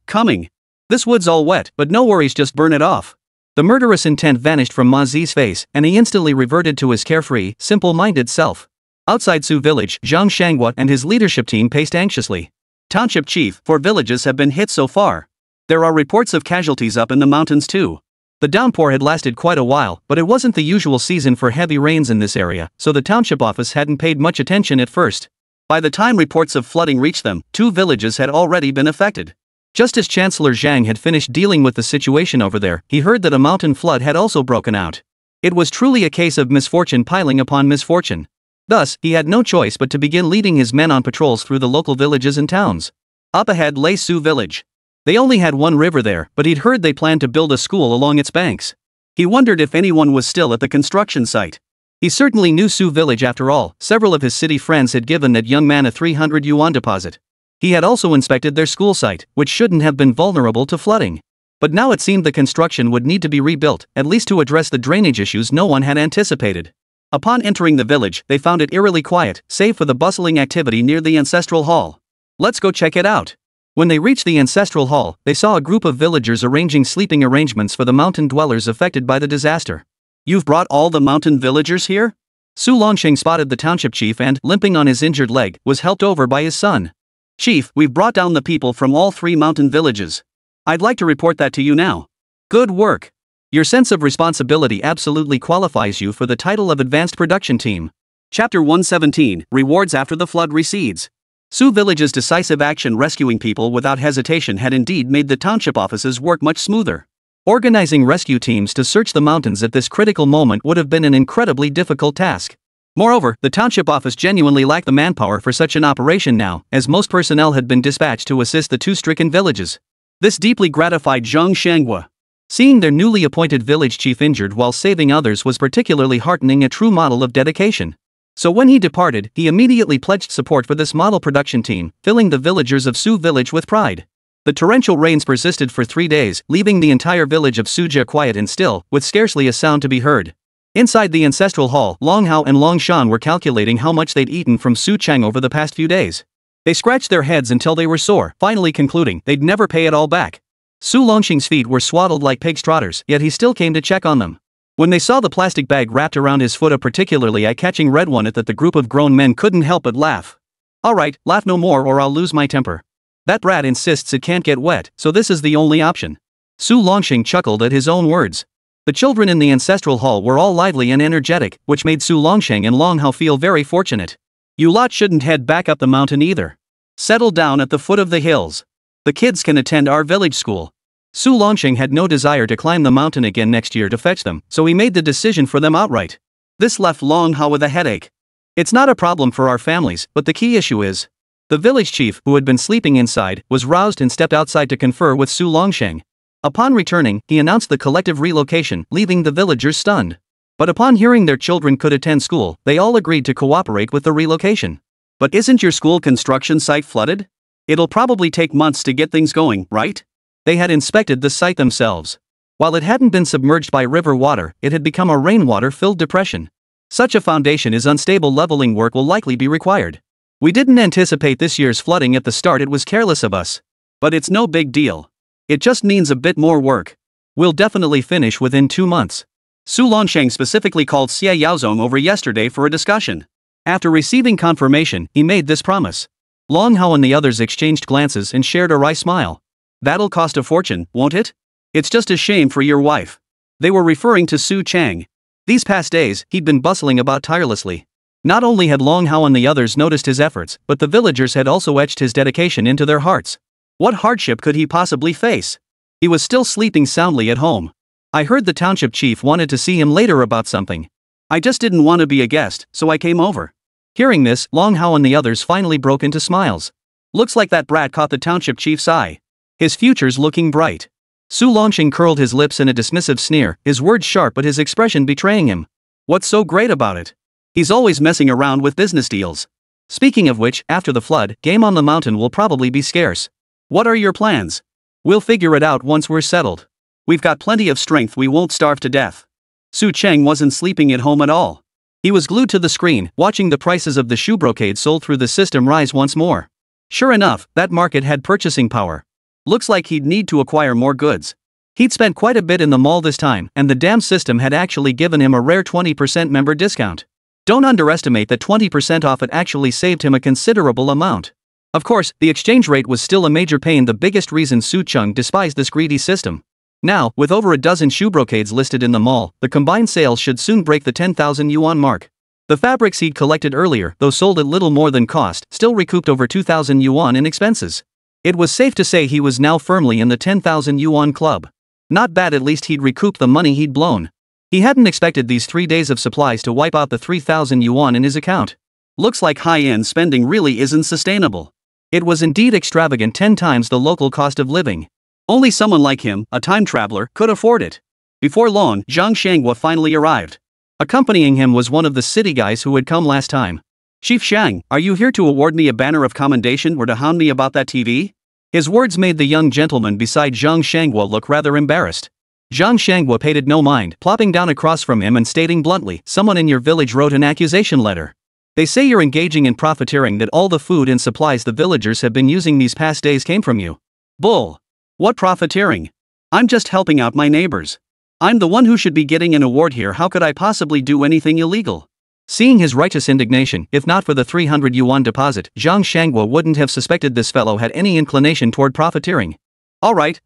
This wood's all wet, but no worries, just burn it off. The murderous intent vanished from Mazi's face, and he instantly reverted to his carefree, simple-minded self. Outside Su village, Zhang Shanghua and his leadership team paced anxiously. Township chief, 4 villages have been hit so far. There are reports of casualties up in the mountains too. The downpour had lasted quite a while, but it wasn't the usual season for heavy rains in this area, so the township office hadn't paid much attention at first. By the time reports of flooding reached them, 2 villages had already been affected. Just as Chancellor Zhang had finished dealing with the situation over there, he heard that a mountain flood had also broken out. It was truly a case of misfortune piling upon misfortune. Thus, he had no choice but to begin leading his men on patrols through the local villages and towns. Up ahead lay Su village. They only had one river there, but he'd heard they planned to build a school along its banks. He wondered if anyone was still at the construction site. He certainly knew Su village after all. Several of his city friends had given that young man a 300 yuan deposit. He had also inspected their school site, which shouldn't have been vulnerable to flooding. But now it seemed the construction would need to be rebuilt, at least to address the drainage issues no one had anticipated. Upon entering the village, they found it eerily quiet, save for the bustling activity near the ancestral hall. Let's go check it out. When they reached the ancestral hall, they saw a group of villagers arranging sleeping arrangements for the mountain dwellers affected by the disaster. You've brought all the mountain villagers here? Su Longxing spotted the township chief and, limping on his injured leg, was helped over by his son. Chief, we've brought down the people from all 3 mountain villages. I'd like to report that to you now. Good work. Your sense of responsibility absolutely qualifies you for the title of Advanced Production Team. Chapter 117, Rewards After the Flood Recedes. Su village's decisive action rescuing people without hesitation had indeed made the township offices work much smoother. Organizing rescue teams to search the mountains at this critical moment would have been an incredibly difficult task. Moreover, the township office genuinely lacked the manpower for such an operation now, as most personnel had been dispatched to assist the 2 stricken villages. This deeply gratified Zhang Shanghua. Seeing their newly appointed village chief injured while saving others was particularly heartening, a true model of dedication. So when he departed, he immediately pledged support for this model production team, filling the villagers of Su village with pride. The torrential rains persisted for 3 days, leaving the entire village of Sujia quiet and still, with scarcely a sound to be heard. Inside the ancestral hall, Long Hao and Long Shan were calculating how much they'd eaten from Su Cheng over the past few days. They scratched their heads until they were sore, finally concluding they'd never pay it all back. Su Longxing's feet were swaddled like pig's trotters, yet he still came to check on them. When they saw the plastic bag wrapped around his foot, a particularly eye-catching red one, at that the group of grown men couldn't help but laugh. Alright, laugh no more or I'll lose my temper. That brat insists it can't get wet, so this is the only option. Su Longxing chuckled at his own words. The children in the ancestral hall were all lively and energetic, which made Su Longxing and Long Hao feel very fortunate. You lot shouldn't head back up the mountain either. Settle down at the foot of the hills. The kids can attend our village school. Su Longxing had no desire to climb the mountain again next year to fetch them, so he made the decision for them outright. This left Long Hao with a headache. It's not a problem for our families, but the key issue is. The village chief, who had been sleeping inside, was roused and stepped outside to confer with Su Longxing. Upon returning, he announced the collective relocation, leaving the villagers stunned. But upon hearing their children could attend school, they all agreed to cooperate with the relocation. But isn't your school construction site flooded? It'll probably take months to get things going, right? They had inspected the site themselves. While it hadn't been submerged by river water, it had become a rainwater-filled depression. Such a foundation is unstable. Leveling work will likely be required. We didn't anticipate this year's flooding at the start. It was careless of us. But it's no big deal. It just means a bit more work. We'll definitely finish within 2 months. Su Longxing specifically called Xie Yaozong over yesterday for a discussion. After receiving confirmation, he made this promise. Long Hao and the others exchanged glances and shared a wry smile. That'll cost a fortune, won't it? It's just a shame for your wife. They were referring to Su Chang. These past days, he'd been bustling about tirelessly. Not only had Long Hao and the others noticed his efforts, but the villagers had also etched his dedication into their hearts. What hardship could he possibly face? He was still sleeping soundly at home. I heard the township chief wanted to see him later about something. I just didn't want to be a guest, so I came over. Hearing this, Long Hao and the others finally broke into smiles. Looks like that brat caught the township chief's eye. His future's looking bright. Su Longxing curled his lips in a dismissive sneer, his words sharp but his expression betraying him. What's so great about it? He's always messing around with business deals. Speaking of which, after the flood, game on the mountain will probably be scarce. What are your plans? We'll figure it out once we're settled. We've got plenty of strength, we won't starve to death. Su Cheng wasn't sleeping at home at all. He was glued to the screen, watching the prices of the shoe brocade sold through the system rise once more. Sure enough, that market had purchasing power. Looks like he'd need to acquire more goods. He'd spent quite a bit in the mall this time, and the damn system had actually given him a rare 20% member discount. Don't underestimate that 20% off it actually saved him a considerable amount. Of course, the exchange rate was still a major pain, the biggest reason Su Cheng despised this greedy system. Now, with over a dozen shoe brocades listed in the mall, the combined sales should soon break the 10,000 yuan mark. The fabrics he'd collected earlier, though sold at little more than cost, still recouped over 2,000 yuan in expenses. It was safe to say he was now firmly in the 10,000 yuan club. Not bad, at least he'd recouped the money he'd blown. He hadn't expected these 3 days of supplies to wipe out the 3,000 yuan in his account. Looks like high-end spending really isn't sustainable. It was indeed extravagant, 10 times the local cost of living. Only someone like him, a time traveler, could afford it. Before long, Zhang Shanghua finally arrived. Accompanying him was one of the city guys who had come last time. Chief Shang, are you here to award me a banner of commendation or to hound me about that TV? His words made the young gentleman beside Zhang Shanghua look rather embarrassed. Zhang Shanghua paid it no mind, plopping down across from him and stating bluntly, someone in your village wrote an accusation letter. They say you're engaging in profiteering, that all the food and supplies the villagers have been using these past days came from you. Bull. What profiteering? I'm just helping out my neighbors. I'm the one who should be getting an award here. How could I possibly do anything illegal? Seeing his righteous indignation, if not for the 300 yuan deposit, Zhang Shanghua wouldn't have suspected this fellow had any inclination toward profiteering. Alright.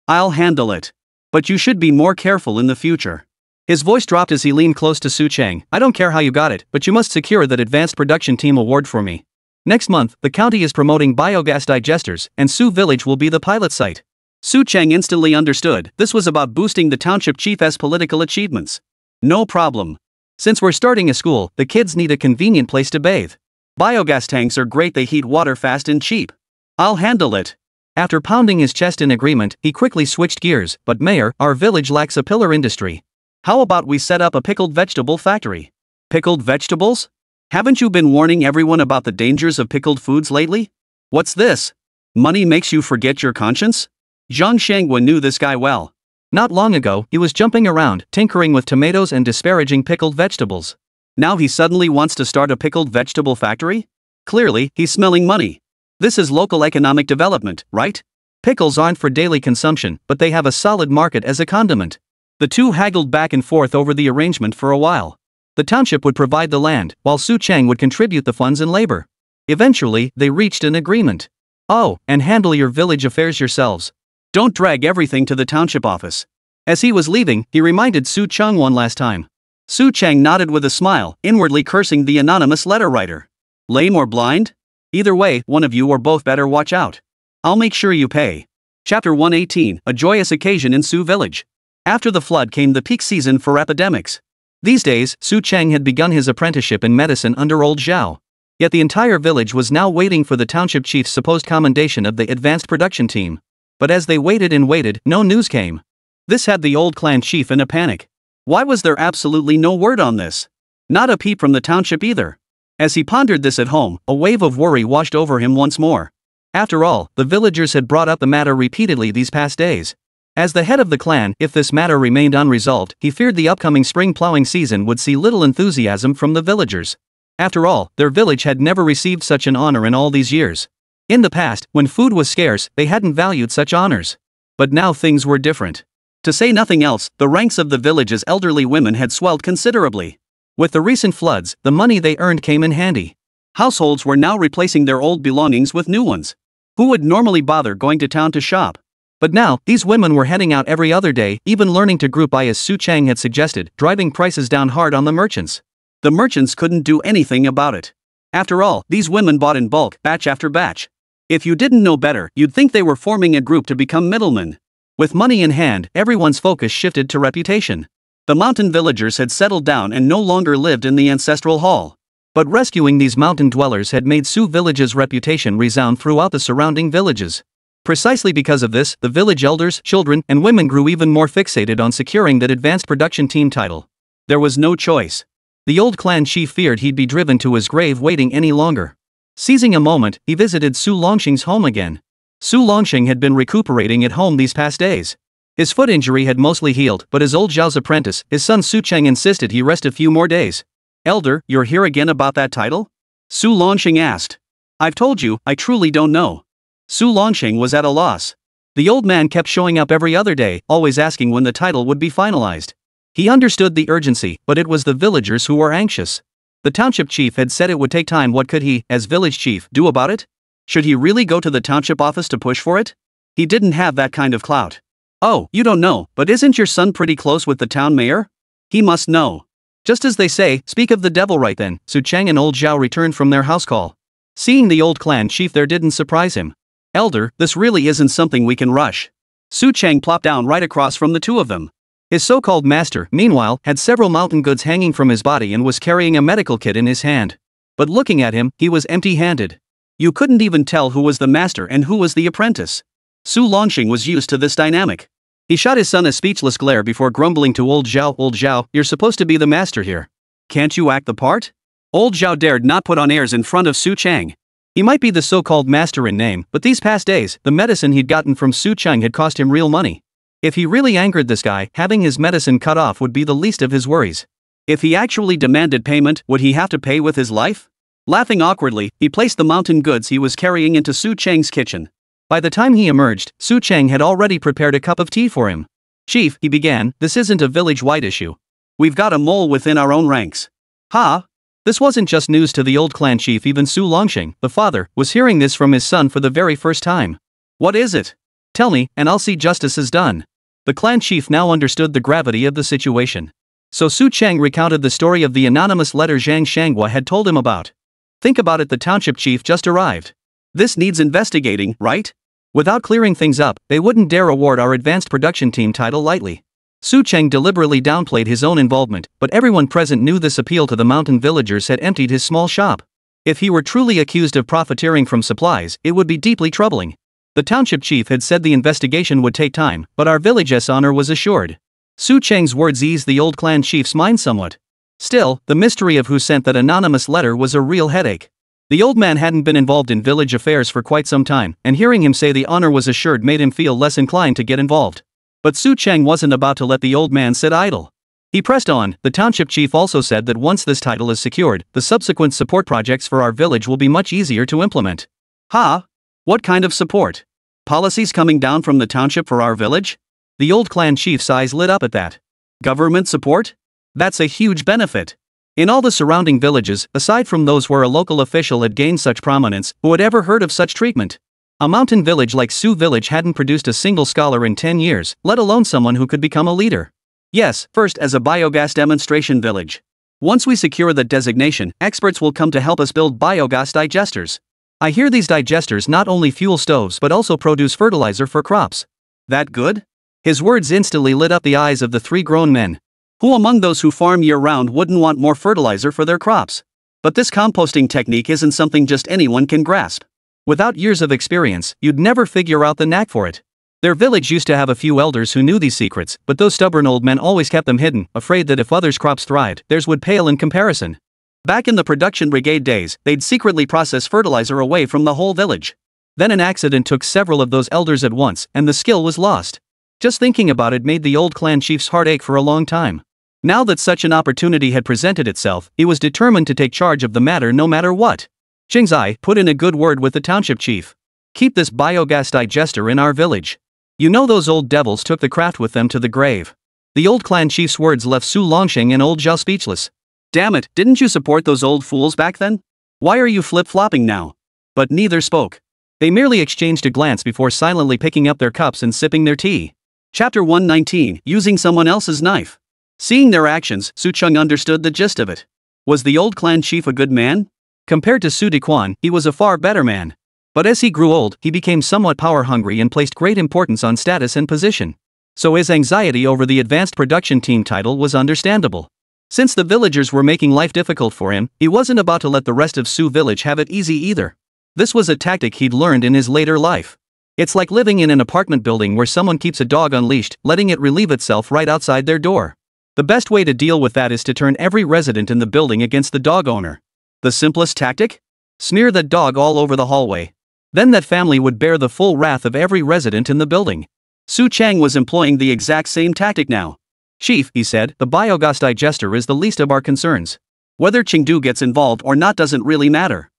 I'll handle it. But you should be more careful in the future. His voice dropped as he leaned close to Su Cheng. I don't care how you got it, but you must secure that Advanced Production Team award for me. Next month, the county is promoting biogas digesters, and Su Village will be the pilot site. Su Cheng instantly understood this was about boosting the township chief's political achievements. No problem. Since we're starting a school, the kids need a convenient place to bathe. Biogas tanks are great, they heat water fast and cheap. I'll handle it. After pounding his chest in agreement, he quickly switched gears. But Mayor, our village lacks a pillar industry. How about we set up a pickled vegetable factory? Pickled vegetables? Haven't you been warning everyone about the dangers of pickled foods lately? What's this? Money makes you forget your conscience? Zhang Shanghua knew this guy well. Not long ago, he was jumping around, tinkering with tomatoes and disparaging pickled vegetables. Now he suddenly wants to start a pickled vegetable factory? Clearly, he's smelling money. This is local economic development, right? Pickles aren't for daily consumption, but they have a solid market as a condiment. The two haggled back and forth over the arrangement for a while. The township would provide the land, while Su Cheng would contribute the funds and labor. Eventually, they reached an agreement. Oh, and handle your village affairs yourselves. Don't drag everything to the township office. As he was leaving, he reminded Su Cheng one last time. Su Cheng nodded with a smile, inwardly cursing the anonymous letter writer. Lame or blind? Either way, one of you or both better watch out. I'll make sure you pay. Chapter 118, A Joyous Occasion in Su Village. After the flood came the peak season for epidemics. These days, Su Cheng had begun his apprenticeship in medicine under old Zhao. Yet the entire village was now waiting for the township chief's supposed commendation of the advanced production team. But as they waited and waited, no news came. This had the old clan chief in a panic. Why was there absolutely no word on this? Not a peep from the township either. As he pondered this at home, a wave of worry washed over him once more. After all, the villagers had brought up the matter repeatedly these past days. As the head of the clan, if this matter remained unresolved, he feared the upcoming spring plowing season would see little enthusiasm from the villagers. After all, their village had never received such an honor in all these years. In the past, when food was scarce, they hadn't valued such honors. But now things were different. To say nothing else, the ranks of the village's elderly women had swelled considerably. With the recent floods, the money they earned came in handy. Households were now replacing their old belongings with new ones. Who would normally bother going to town to shop? But now, these women were heading out every other day, even learning to group buy as Su Cheng had suggested, driving prices down hard on the merchants. The merchants couldn't do anything about it. After all, these women bought in bulk, batch after batch. If you didn't know better, you'd think they were forming a group to become middlemen. With money in hand, everyone's focus shifted to reputation. The mountain villagers had settled down and no longer lived in the ancestral hall. But rescuing these mountain dwellers had made Su Village's reputation resound throughout the surrounding villages. Precisely because of this, the village elders, children, and women grew even more fixated on securing that advanced production team title. There was no choice. The old clan chief feared he'd be driven to his grave waiting any longer. Seizing a moment, he visited Su Longxing's home again. Su Longxing had been recuperating at home these past days. His foot injury had mostly healed, but as old Zhao's apprentice, his son Su Cheng insisted he rest a few more days. Elder, you're here again about that title? Su Longxing asked. I've told you, I truly don't know. Su Longxing was at a loss. The old man kept showing up every other day, always asking when the title would be finalized. He understood the urgency, but it was the villagers who were anxious. The township chief had said it would take time. What could he, as village chief, do about it? Should he really go to the township office to push for it? He didn't have that kind of clout. Oh, you don't know, but isn't your son pretty close with the town mayor? He must know. Just as they say, speak of the devil right then, Su Cheng and old Zhao returned from their house call. Seeing the old clan chief there didn't surprise him. Elder, this really isn't something we can rush. Su Cheng plopped down right across from the two of them. His so-called master, meanwhile, had several mountain goods hanging from his body and was carrying a medical kit in his hand. But looking at him, he was empty-handed. You couldn't even tell who was the master and who was the apprentice. Su Longxing was used to this dynamic. He shot his son a speechless glare before grumbling to old Zhao, you're supposed to be the master here. Can't you act the part? Old Zhao dared not put on airs in front of Su Cheng. He might be the so-called master in name, but these past days, the medicine he'd gotten from Su Cheng had cost him real money. If he really angered this guy, having his medicine cut off would be the least of his worries. If he actually demanded payment, would he have to pay with his life? Laughing awkwardly, he placed the mountain goods he was carrying into Su Cheng's kitchen. By the time he emerged, Su Cheng had already prepared a cup of tea for him. Chief, he began, this isn't a village-wide issue. We've got a mole within our own ranks. Ha! This wasn't just news to the old clan chief. Even Su Longxing, the father, was hearing this from his son for the very first time. What is it? Tell me, and I'll see justice is done. The clan chief now understood the gravity of the situation. So Su Cheng recounted the story of the anonymous letter Zhang Shanghua had told him about. Think about it, the township chief just arrived. This needs investigating, right? Without clearing things up, they wouldn't dare award our advanced production team title lightly. Su Cheng deliberately downplayed his own involvement, but everyone present knew this appeal to the mountain villagers had emptied his small shop. If he were truly accused of profiteering from supplies, it would be deeply troubling. The township chief had said the investigation would take time, but our village's honor was assured. Su Cheng's words eased the old clan chief's mind somewhat. Still, the mystery of who sent that anonymous letter was a real headache. The old man hadn't been involved in village affairs for quite some time, and hearing him say the honor was assured made him feel less inclined to get involved. But Su Cheng wasn't about to let the old man sit idle. He pressed on. The township chief also said that once this title is secured, the subsequent support projects for our village will be much easier to implement. Ha! What kind of support? Policies coming down from the township for our village? The old clan chief's eyes lit up at that. Government support? That's a huge benefit. In all the surrounding villages, aside from those where a local official had gained such prominence, who had ever heard of such treatment? A mountain village like Sioux Village hadn't produced a single scholar in 10 years, let alone someone who could become a leader. Yes, first as a biogas demonstration village. Once we secure that designation, experts will come to help us build biogas digesters. I hear these digesters not only fuel stoves but also produce fertilizer for crops. That good? His words instantly lit up the eyes of the three grown men. Who among those who farm year-round wouldn't want more fertilizer for their crops? But this composting technique isn't something just anyone can grasp. Without years of experience, you'd never figure out the knack for it. Their village used to have a few elders who knew these secrets, but those stubborn old men always kept them hidden, afraid that if others' crops thrived, theirs would pale in comparison. Back in the production brigade days, they'd secretly process fertilizer away from the whole village. Then an accident took several of those elders at once, and the skill was lost. Just thinking about it made the old clan chief's heart ache for a long time. Now that such an opportunity had presented itself, he was determined to take charge of the matter no matter what. Qingzai put in a good word with the township chief. Keep this biogas digester in our village. You know those old devils took the craft with them to the grave. The old clan chief's words left Su Longxing and old Zhao speechless. Damn it, didn't you support those old fools back then? Why are you flip-flopping now? But neither spoke. They merely exchanged a glance before silently picking up their cups and sipping their tea. Chapter 119, Using Someone Else's Knife. Seeing their actions, Su Cheng understood the gist of it. Was the old clan chief a good man? Compared to Su Dequan, he was a far better man. But as he grew old, he became somewhat power-hungry and placed great importance on status and position. So his anxiety over the advanced production team title was understandable. Since the villagers were making life difficult for him, he wasn't about to let the rest of Sioux Village have it easy either. This was a tactic he'd learned in his later life. It's like living in an apartment building where someone keeps a dog unleashed, letting it relieve itself right outside their door. The best way to deal with that is to turn every resident in the building against the dog owner. The simplest tactic? Smear that dog all over the hallway. Then that family would bear the full wrath of every resident in the building. Su Chang was employing the exact same tactic now. Chief, he said, the biogas digester is the least of our concerns. Whether Chengdu gets involved or not doesn't really matter.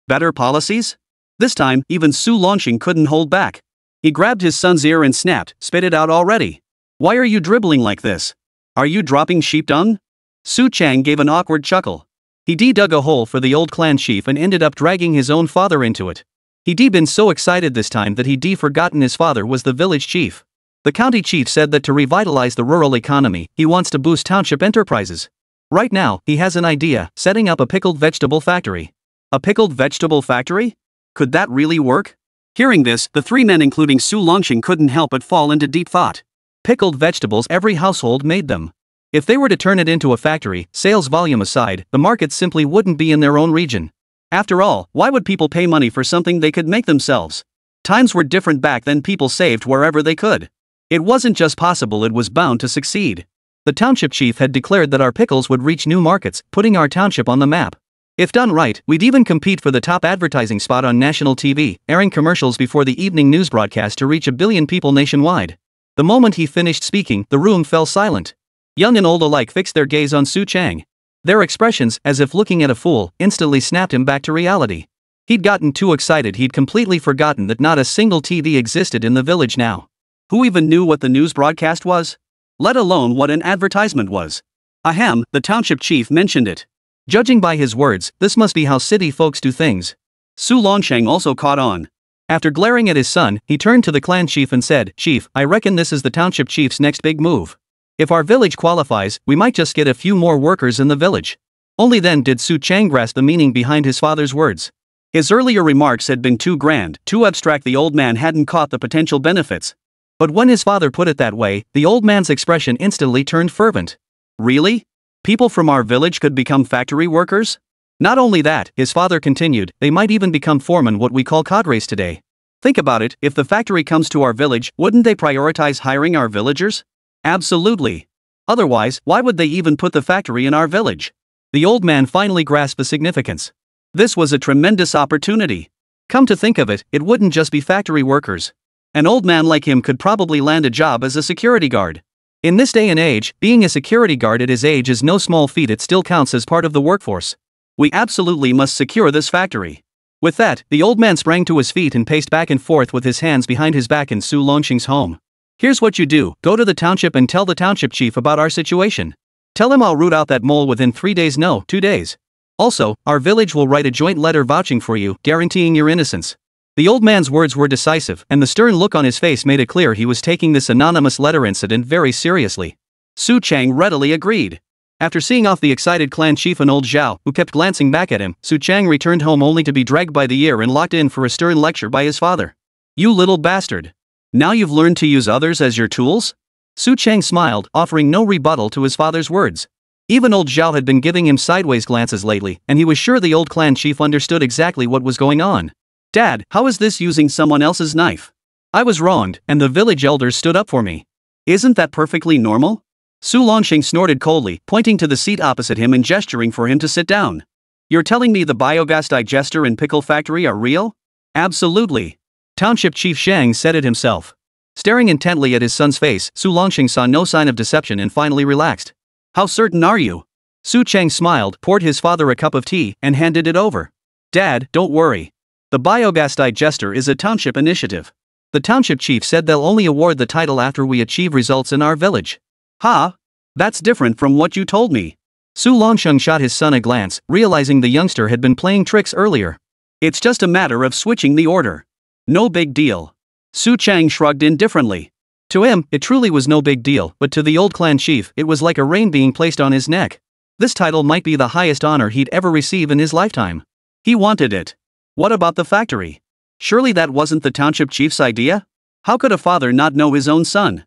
Better policies? This time, even Su Longxing couldn't hold back. He grabbed his son's ear and snapped, spit it out already. Why are you dribbling like this? Are you dropping sheep dung? Su Chang gave an awkward chuckle. He dug a hole for the old clan chief and ended up dragging his own father into it. He'd been so excited this time that he'd forgotten his father was the village chief. The county chief said that to revitalize the rural economy, he wants to boost township enterprises. Right now, he has an idea, setting up a pickled vegetable factory. A pickled vegetable factory? Could that really work? Hearing this, the three men including Su Longxing couldn't help but fall into deep thought. Pickled vegetables, every household made them. If they were to turn it into a factory, sales volume aside, the market simply wouldn't be in their own region. After all, why would people pay money for something they could make themselves? Times were different back then, people saved wherever they could. It wasn't just possible, it was bound to succeed. The township chief had declared that our pickles would reach new markets, putting our township on the map. If done right, we'd even compete for the top advertising spot on national TV, airing commercials before the evening news broadcast to reach 1 billion people nationwide. The moment he finished speaking, the room fell silent. Young and old alike fixed their gaze on Su Chang. Their expressions, as if looking at a fool, instantly snapped him back to reality. He'd gotten too excited he'd completely forgotten that not a single TV existed in the village now. Who even knew what the news broadcast was? Let alone what an advertisement was. Ahem, the township chief mentioned it. Judging by his words, this must be how city folks do things. Su Longxing also caught on. After glaring at his son, he turned to the clan chief and said, Chief, I reckon this is the township chief's next big move. If our village qualifies, we might just get a few more workers in the village. Only then did Su Chang grasp the meaning behind his father's words. His earlier remarks had been too grand, too abstract. The old man hadn't caught the potential benefits. But when his father put it that way, the old man's expression instantly turned fervent. Really? People from our village could become factory workers? Not only that, his father continued, they might even become foremen, what we call cadres today. Think about it, if the factory comes to our village, wouldn't they prioritize hiring our villagers? Absolutely. Otherwise, why would they even put the factory in our village? The old man finally grasped the significance. This was a tremendous opportunity. Come to think of it, it wouldn't just be factory workers. An old man like him could probably land a job as a security guard. In this day and age, being a security guard at his age is no small feat. It still counts as part of the workforce. We absolutely must secure this factory. With that, the old man sprang to his feet and paced back and forth with his hands behind his back in Su Longxing's home. Here's what you do, go to the township and tell the township chief about our situation. Tell him I'll root out that mole within 3 days, no, 2 days. Also, our village will write a joint letter vouching for you, guaranteeing your innocence. The old man's words were decisive, and the stern look on his face made it clear he was taking this anonymous letter incident very seriously. Su Chang readily agreed. After seeing off the excited clan chief and old Zhao, who kept glancing back at him, Su Chang returned home only to be dragged by the ear and locked in for a stern lecture by his father. "You little bastard. Now you've learned to use others as your tools?" Su Chang smiled, offering no rebuttal to his father's words. Even old Zhao had been giving him sideways glances lately, and he was sure the old clan chief understood exactly what was going on. "Dad, how is this using someone else's knife? I was wronged, and the village elders stood up for me. Isn't that perfectly normal?" Su Longxing snorted coldly, pointing to the seat opposite him and gesturing for him to sit down. "You're telling me the biogas digester and pickle factory are real?" "Absolutely." Township Chief Shang said it himself. Staring intently at his son's face, Su Longxing saw no sign of deception and finally relaxed. "How certain are you?" Su Chang smiled, poured his father a cup of tea, and handed it over. "Dad, don't worry. The biogas digester is a township initiative. The township chief said they'll only award the title after we achieve results in our village." "Ha? That's different from what you told me." Su Longsheng shot his son a glance, realizing the youngster had been playing tricks earlier. "It's just a matter of switching the order. No big deal." Su Chang shrugged indifferently. To him, it truly was no big deal, but to the old clan chief, it was like a rein being placed on his neck. This title might be the highest honor he'd ever receive in his lifetime. He wanted it. What about the factory? Surely that wasn't the township chief's idea? How could a father not know his own son?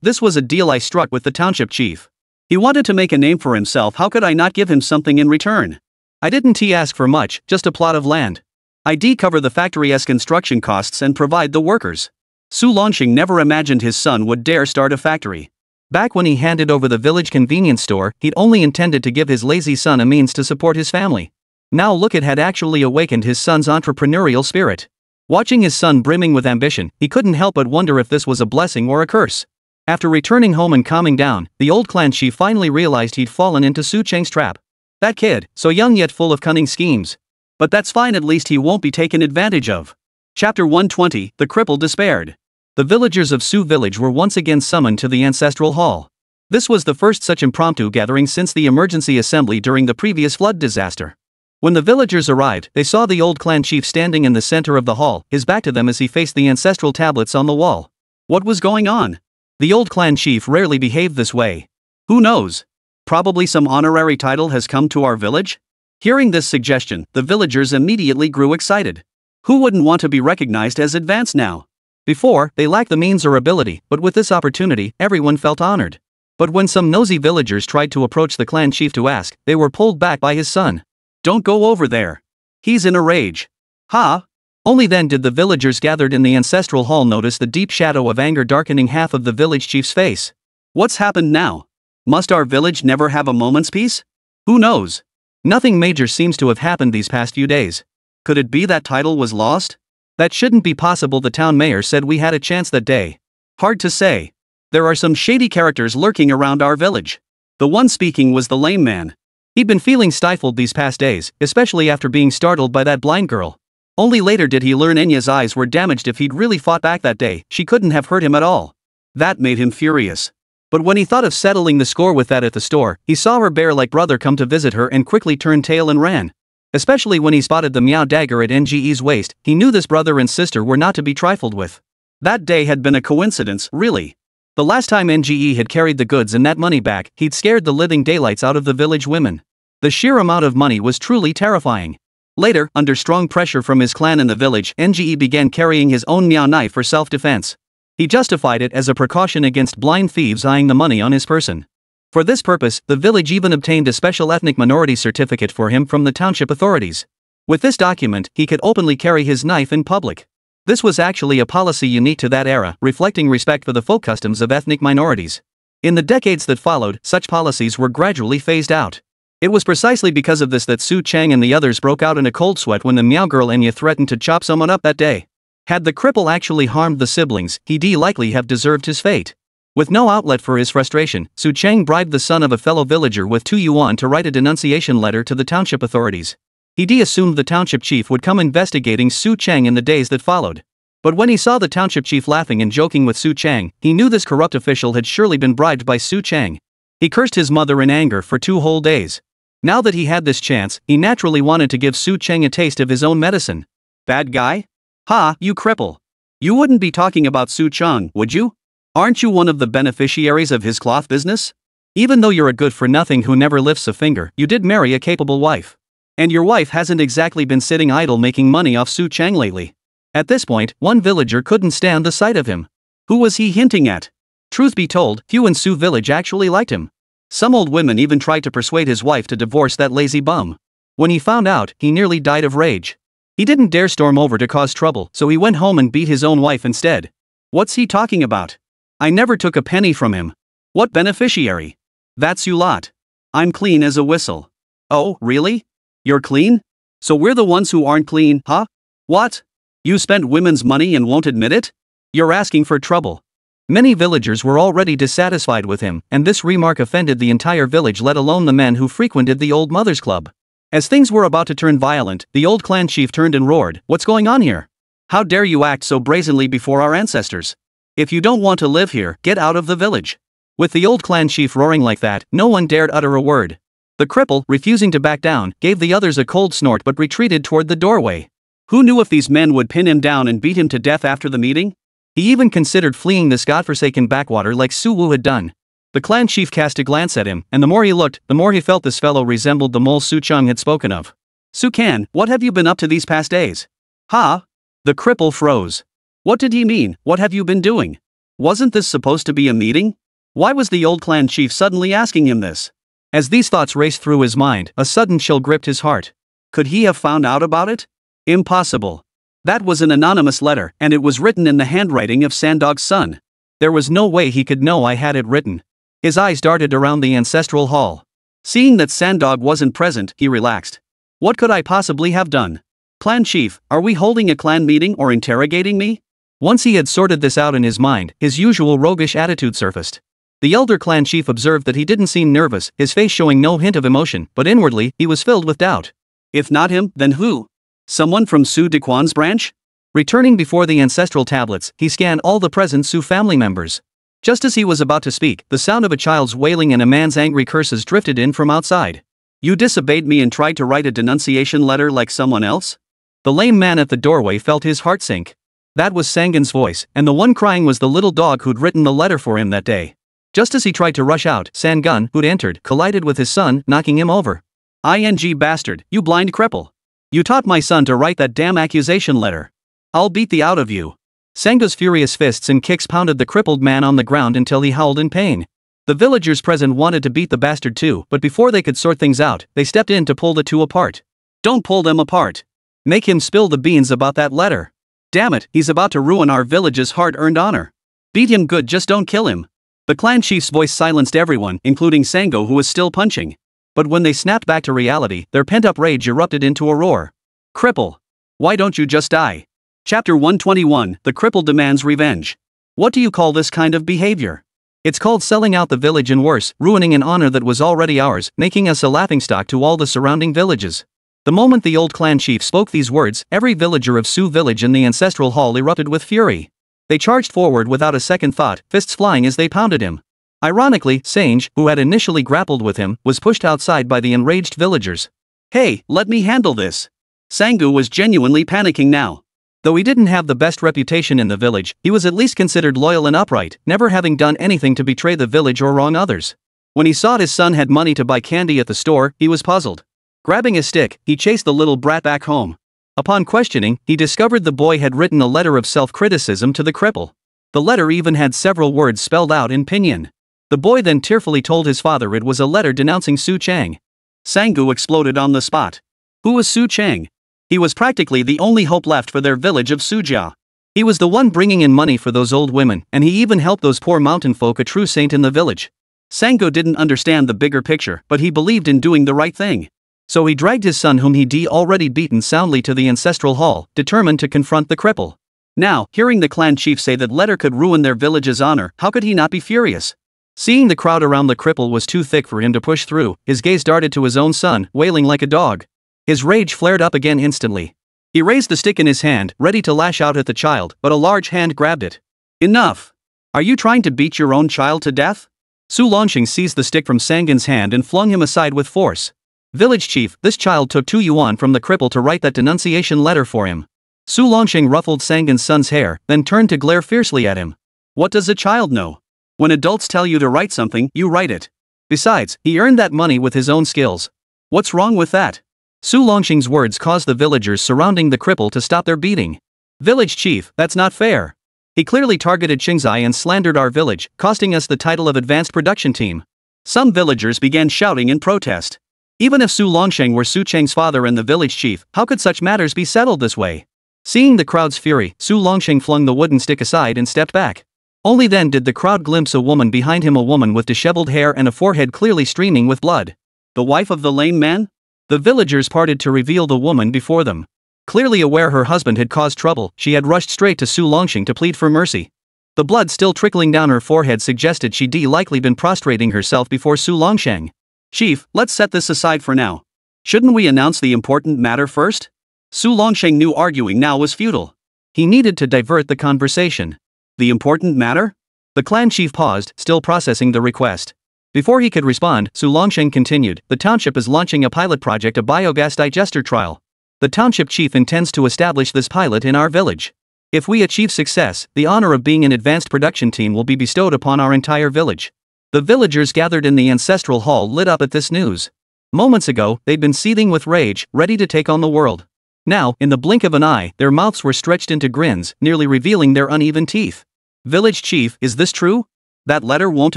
This was a deal I struck with the township chief. He wanted to make a name for himself, how could I not give him something in return? I didn't ask for much, just a plot of land. I'd cover the factory's construction costs and provide the workers. Su Longxing never imagined his son would dare start a factory. Back when he handed over the village convenience store, he'd only intended to give his lazy son a means to support his family. Now look, it had actually awakened his son's entrepreneurial spirit. Watching his son brimming with ambition, he couldn't help but wonder if this was a blessing or a curse. After returning home and calming down, the old clan chief finally realized he'd fallen into Su Chang's trap. That kid, so young yet full of cunning schemes. But that's fine, at least he won't be taken advantage of. Chapter 120, The Cripple Despaired. The villagers of Su Village were once again summoned to the ancestral hall. This was the first such impromptu gathering since the emergency assembly during the previous flood disaster. When the villagers arrived, they saw the old clan chief standing in the center of the hall, his back to them as he faced the ancestral tablets on the wall. What was going on? The old clan chief rarely behaved this way. Who knows? Probably some honorary title has come to our village? Hearing this suggestion, the villagers immediately grew excited. Who wouldn't want to be recognized as advanced now? Before, they lacked the means or ability, but with this opportunity, everyone felt honored. But when some nosy villagers tried to approach the clan chief to ask, they were pulled back by his son. "Don't go over there. He's in a rage." "Ha?" Only then did the villagers gathered in the ancestral hall notice the deep shadow of anger darkening half of the village chief's face. What's happened now? Must our village never have a moment's peace? Who knows? Nothing major seems to have happened these past few days. Could it be that title was lost? That shouldn't be possible, the town mayor said. We had a chance that day. Hard to say. There are some shady characters lurking around our village. The one speaking was the lame man. He'd been feeling stifled these past days, especially after being startled by that blind girl. Only later did he learn Enya's eyes were damaged. If he'd really fought back that day, she couldn't have hurt him at all. That made him furious. But when he thought of settling the score with that at the store, he saw her bear-like brother come to visit her and quickly turned tail and ran. Especially when he spotted the Miao dagger at Nge's waist, he knew this brother and sister were not to be trifled with. That day had been a coincidence, really. The last time Nge had carried the goods and that money back, he'd scared the living daylights out of the village women. The sheer amount of money was truly terrifying. Later, under strong pressure from his clan in the village, Nge began carrying his own Miao knife for self-defense. He justified it as a precaution against blind thieves eyeing the money on his person. For this purpose, the village even obtained a special ethnic minority certificate for him from the township authorities. With this document, he could openly carry his knife in public. This was actually a policy unique to that era, reflecting respect for the folk customs of ethnic minorities. In the decades that followed, such policies were gradually phased out. It was precisely because of this that Su Chang and the others broke out in a cold sweat when the Miao girl Enya threatened to chop someone up that day. Had the cripple actually harmed the siblings, he'd likely have deserved his fate. With no outlet for his frustration, Su Chang bribed the son of a fellow villager with 2 yuan to write a denunciation letter to the township authorities. He'd assumed the township chief would come investigating Su Chang in the days that followed. But when he saw the township chief laughing and joking with Su Chang, he knew this corrupt official had surely been bribed by Su Chang. He cursed his mother in anger for 2 whole days. Now that he had this chance, he naturally wanted to give Su Chang a taste of his own medicine. Bad guy? Ha, you cripple. You wouldn't be talking about Su Chang, would you? Aren't you one of the beneficiaries of his cloth business? Even though you're a good-for-nothing who never lifts a finger, you did marry a capable wife. And your wife hasn't exactly been sitting idle making money off Su Chang lately. At this point, one villager couldn't stand the sight of him. Who was he hinting at? Truth be told, few in Su village actually liked him. Some old women even tried to persuade his wife to divorce that lazy bum. When he found out, he nearly died of rage. He didn't dare storm over to cause trouble, so he went home and beat his own wife instead. What's he talking about? I never took a penny from him. What beneficiary? That's you lot. I'm clean as a whistle. Oh, really? You're clean? So we're the ones who aren't clean, huh? What? You spent women's money and won't admit it? You're asking for trouble. Many villagers were already dissatisfied with him, and this remark offended the entire village, let alone the men who frequented the Old Mothers Club. As things were about to turn violent, the old clan chief turned and roared, "What's going on here? How dare you act so brazenly before our ancestors? If you don't want to live here, get out of the village." With the old clan chief roaring like that, no one dared utter a word. The cripple, refusing to back down, gave the others a cold snort but retreated toward the doorway. Who knew if these men would pin him down and beat him to death after the meeting? He even considered fleeing this godforsaken backwater like Su Wu had done. The clan chief cast a glance at him, and the more he looked, the more he felt this fellow resembled the mole Su Chang had spoken of. "Su Kan, what have you been up to these past days?" "Ha?" The cripple froze. What did he mean? What have you been doing? Wasn't this supposed to be a meeting? Why was the old clan chief suddenly asking him this? As these thoughts raced through his mind, a sudden chill gripped his heart. Could he have found out about it? Impossible. That was an anonymous letter, and it was written in the handwriting of Sandog's son. There was no way he could know I had it written. His eyes darted around the ancestral hall. Seeing that Sandog wasn't present, he relaxed. What could I possibly have done? "Clan chief, are we holding a clan meeting or interrogating me?" Once he had sorted this out in his mind, his usual roguish attitude surfaced. The elder clan chief observed that he didn't seem nervous, his face showing no hint of emotion, but inwardly, he was filled with doubt. If not him, then who? Someone from Su Dequan's branch? Returning before the ancestral tablets, he scanned all the present Su family members. Just as he was about to speak, the sound of a child's wailing and a man's angry curses drifted in from outside. "You disobeyed me and tried to write a denunciation letter like someone else?" The lame man at the doorway felt his heart sink. That was Sangan's voice, and the one crying was the little dog who'd written the letter for him that day. Just as he tried to rush out, Sangun, who'd entered, collided with his son, knocking him over. "Ing bastard, you blind cripple. You taught my son to write that damn accusation letter. I'll beat the out of you." Sango's furious fists and kicks pounded the crippled man on the ground until he howled in pain. The villagers present wanted to beat the bastard too, but before they could sort things out, they stepped in to pull the two apart. "Don't pull them apart. Make him spill the beans about that letter. Damn it, he's about to ruin our village's hard-earned honor. Beat him good, just don't kill him." The clan chief's voice silenced everyone, including Sango, who was still punching. But when they snapped back to reality, their pent-up rage erupted into a roar. "Cripple! Why don't you just die?" Chapter 121, The Cripple Demands Revenge. What do you call this kind of behavior? It's called selling out the village and worse, ruining an honor that was already ours, making us a laughingstock to all the surrounding villages. The moment the old clan chief spoke these words, every villager of Su village in the ancestral hall erupted with fury. They charged forward without a second thought, fists flying as they pounded him. Ironically, Sange, who had initially grappled with him, was pushed outside by the enraged villagers. "Hey, let me handle this." Sangu was genuinely panicking now. Though he didn't have the best reputation in the village, he was at least considered loyal and upright, never having done anything to betray the village or wrong others. When he saw his son had money to buy candy at the store, he was puzzled. Grabbing a stick, he chased the little brat back home. Upon questioning, he discovered the boy had written a letter of self-criticism to the cripple. The letter even had several words spelled out in pinyin. The boy then tearfully told his father it was a letter denouncing Su Chang. Sangu exploded on the spot. Who was Su Chang? He was practically the only hope left for their village of Sujia. He was the one bringing in money for those old women, and he even helped those poor mountain folk, a true saint in the village. Sango didn't understand the bigger picture, but he believed in doing the right thing. So he dragged his son, whom he'd already beaten soundly, to the ancestral hall, determined to confront the cripple. Now, hearing the clan chief say that letter could ruin their village's honor, how could he not be furious? Seeing the crowd around the cripple was too thick for him to push through, his gaze darted to his own son, wailing like a dog. His rage flared up again instantly. He raised the stick in his hand, ready to lash out at the child, but a large hand grabbed it. "Enough! Are you trying to beat your own child to death?" Su Longxing seized the stick from Sangan's hand and flung him aside with force. "Village chief, this child took 2 yuan from the cripple to write that denunciation letter for him. Su Longsheng ruffled Sangan's son's hair, then turned to glare fiercely at him. What does a child know? When adults tell you to write something, you write it. Besides, he earned that money with his own skills. What's wrong with that? Su Longsheng's words caused the villagers surrounding the cripple to stop their beating. Village chief, that's not fair. He clearly targeted Qingzai and slandered our village, costing us the title of advanced production team. Some villagers began shouting in protest. Even if Su Longsheng were Su Cheng's father and the village chief, how could such matters be settled this way? Seeing the crowd's fury, Su Longsheng flung the wooden stick aside and stepped back. Only then did the crowd glimpse a woman behind him, a woman with disheveled hair and a forehead clearly streaming with blood. The wife of the lame man? The villagers parted to reveal the woman before them. Clearly aware her husband had caused trouble, she had rushed straight to Su Longsheng to plead for mercy. The blood still trickling down her forehead suggested she'd likely been prostrating herself before Su Longsheng. Chief, let's set this aside for now. Shouldn't we announce the important matter first? Su Longsheng knew arguing now was futile. He needed to divert the conversation. The important matter? The clan chief paused, still processing the request. Before he could respond, Su Longsheng continued, the township is launching a pilot project, a biogas digester trial. The township chief intends to establish this pilot in our village. If we achieve success, the honor of being an advanced production team will be bestowed upon our entire village. The villagers gathered in the ancestral hall lit up at this news. Moments ago, they'd been seething with rage, ready to take on the world. Now, in the blink of an eye, their mouths were stretched into grins, nearly revealing their uneven teeth. Village chief, is this true? That letter won't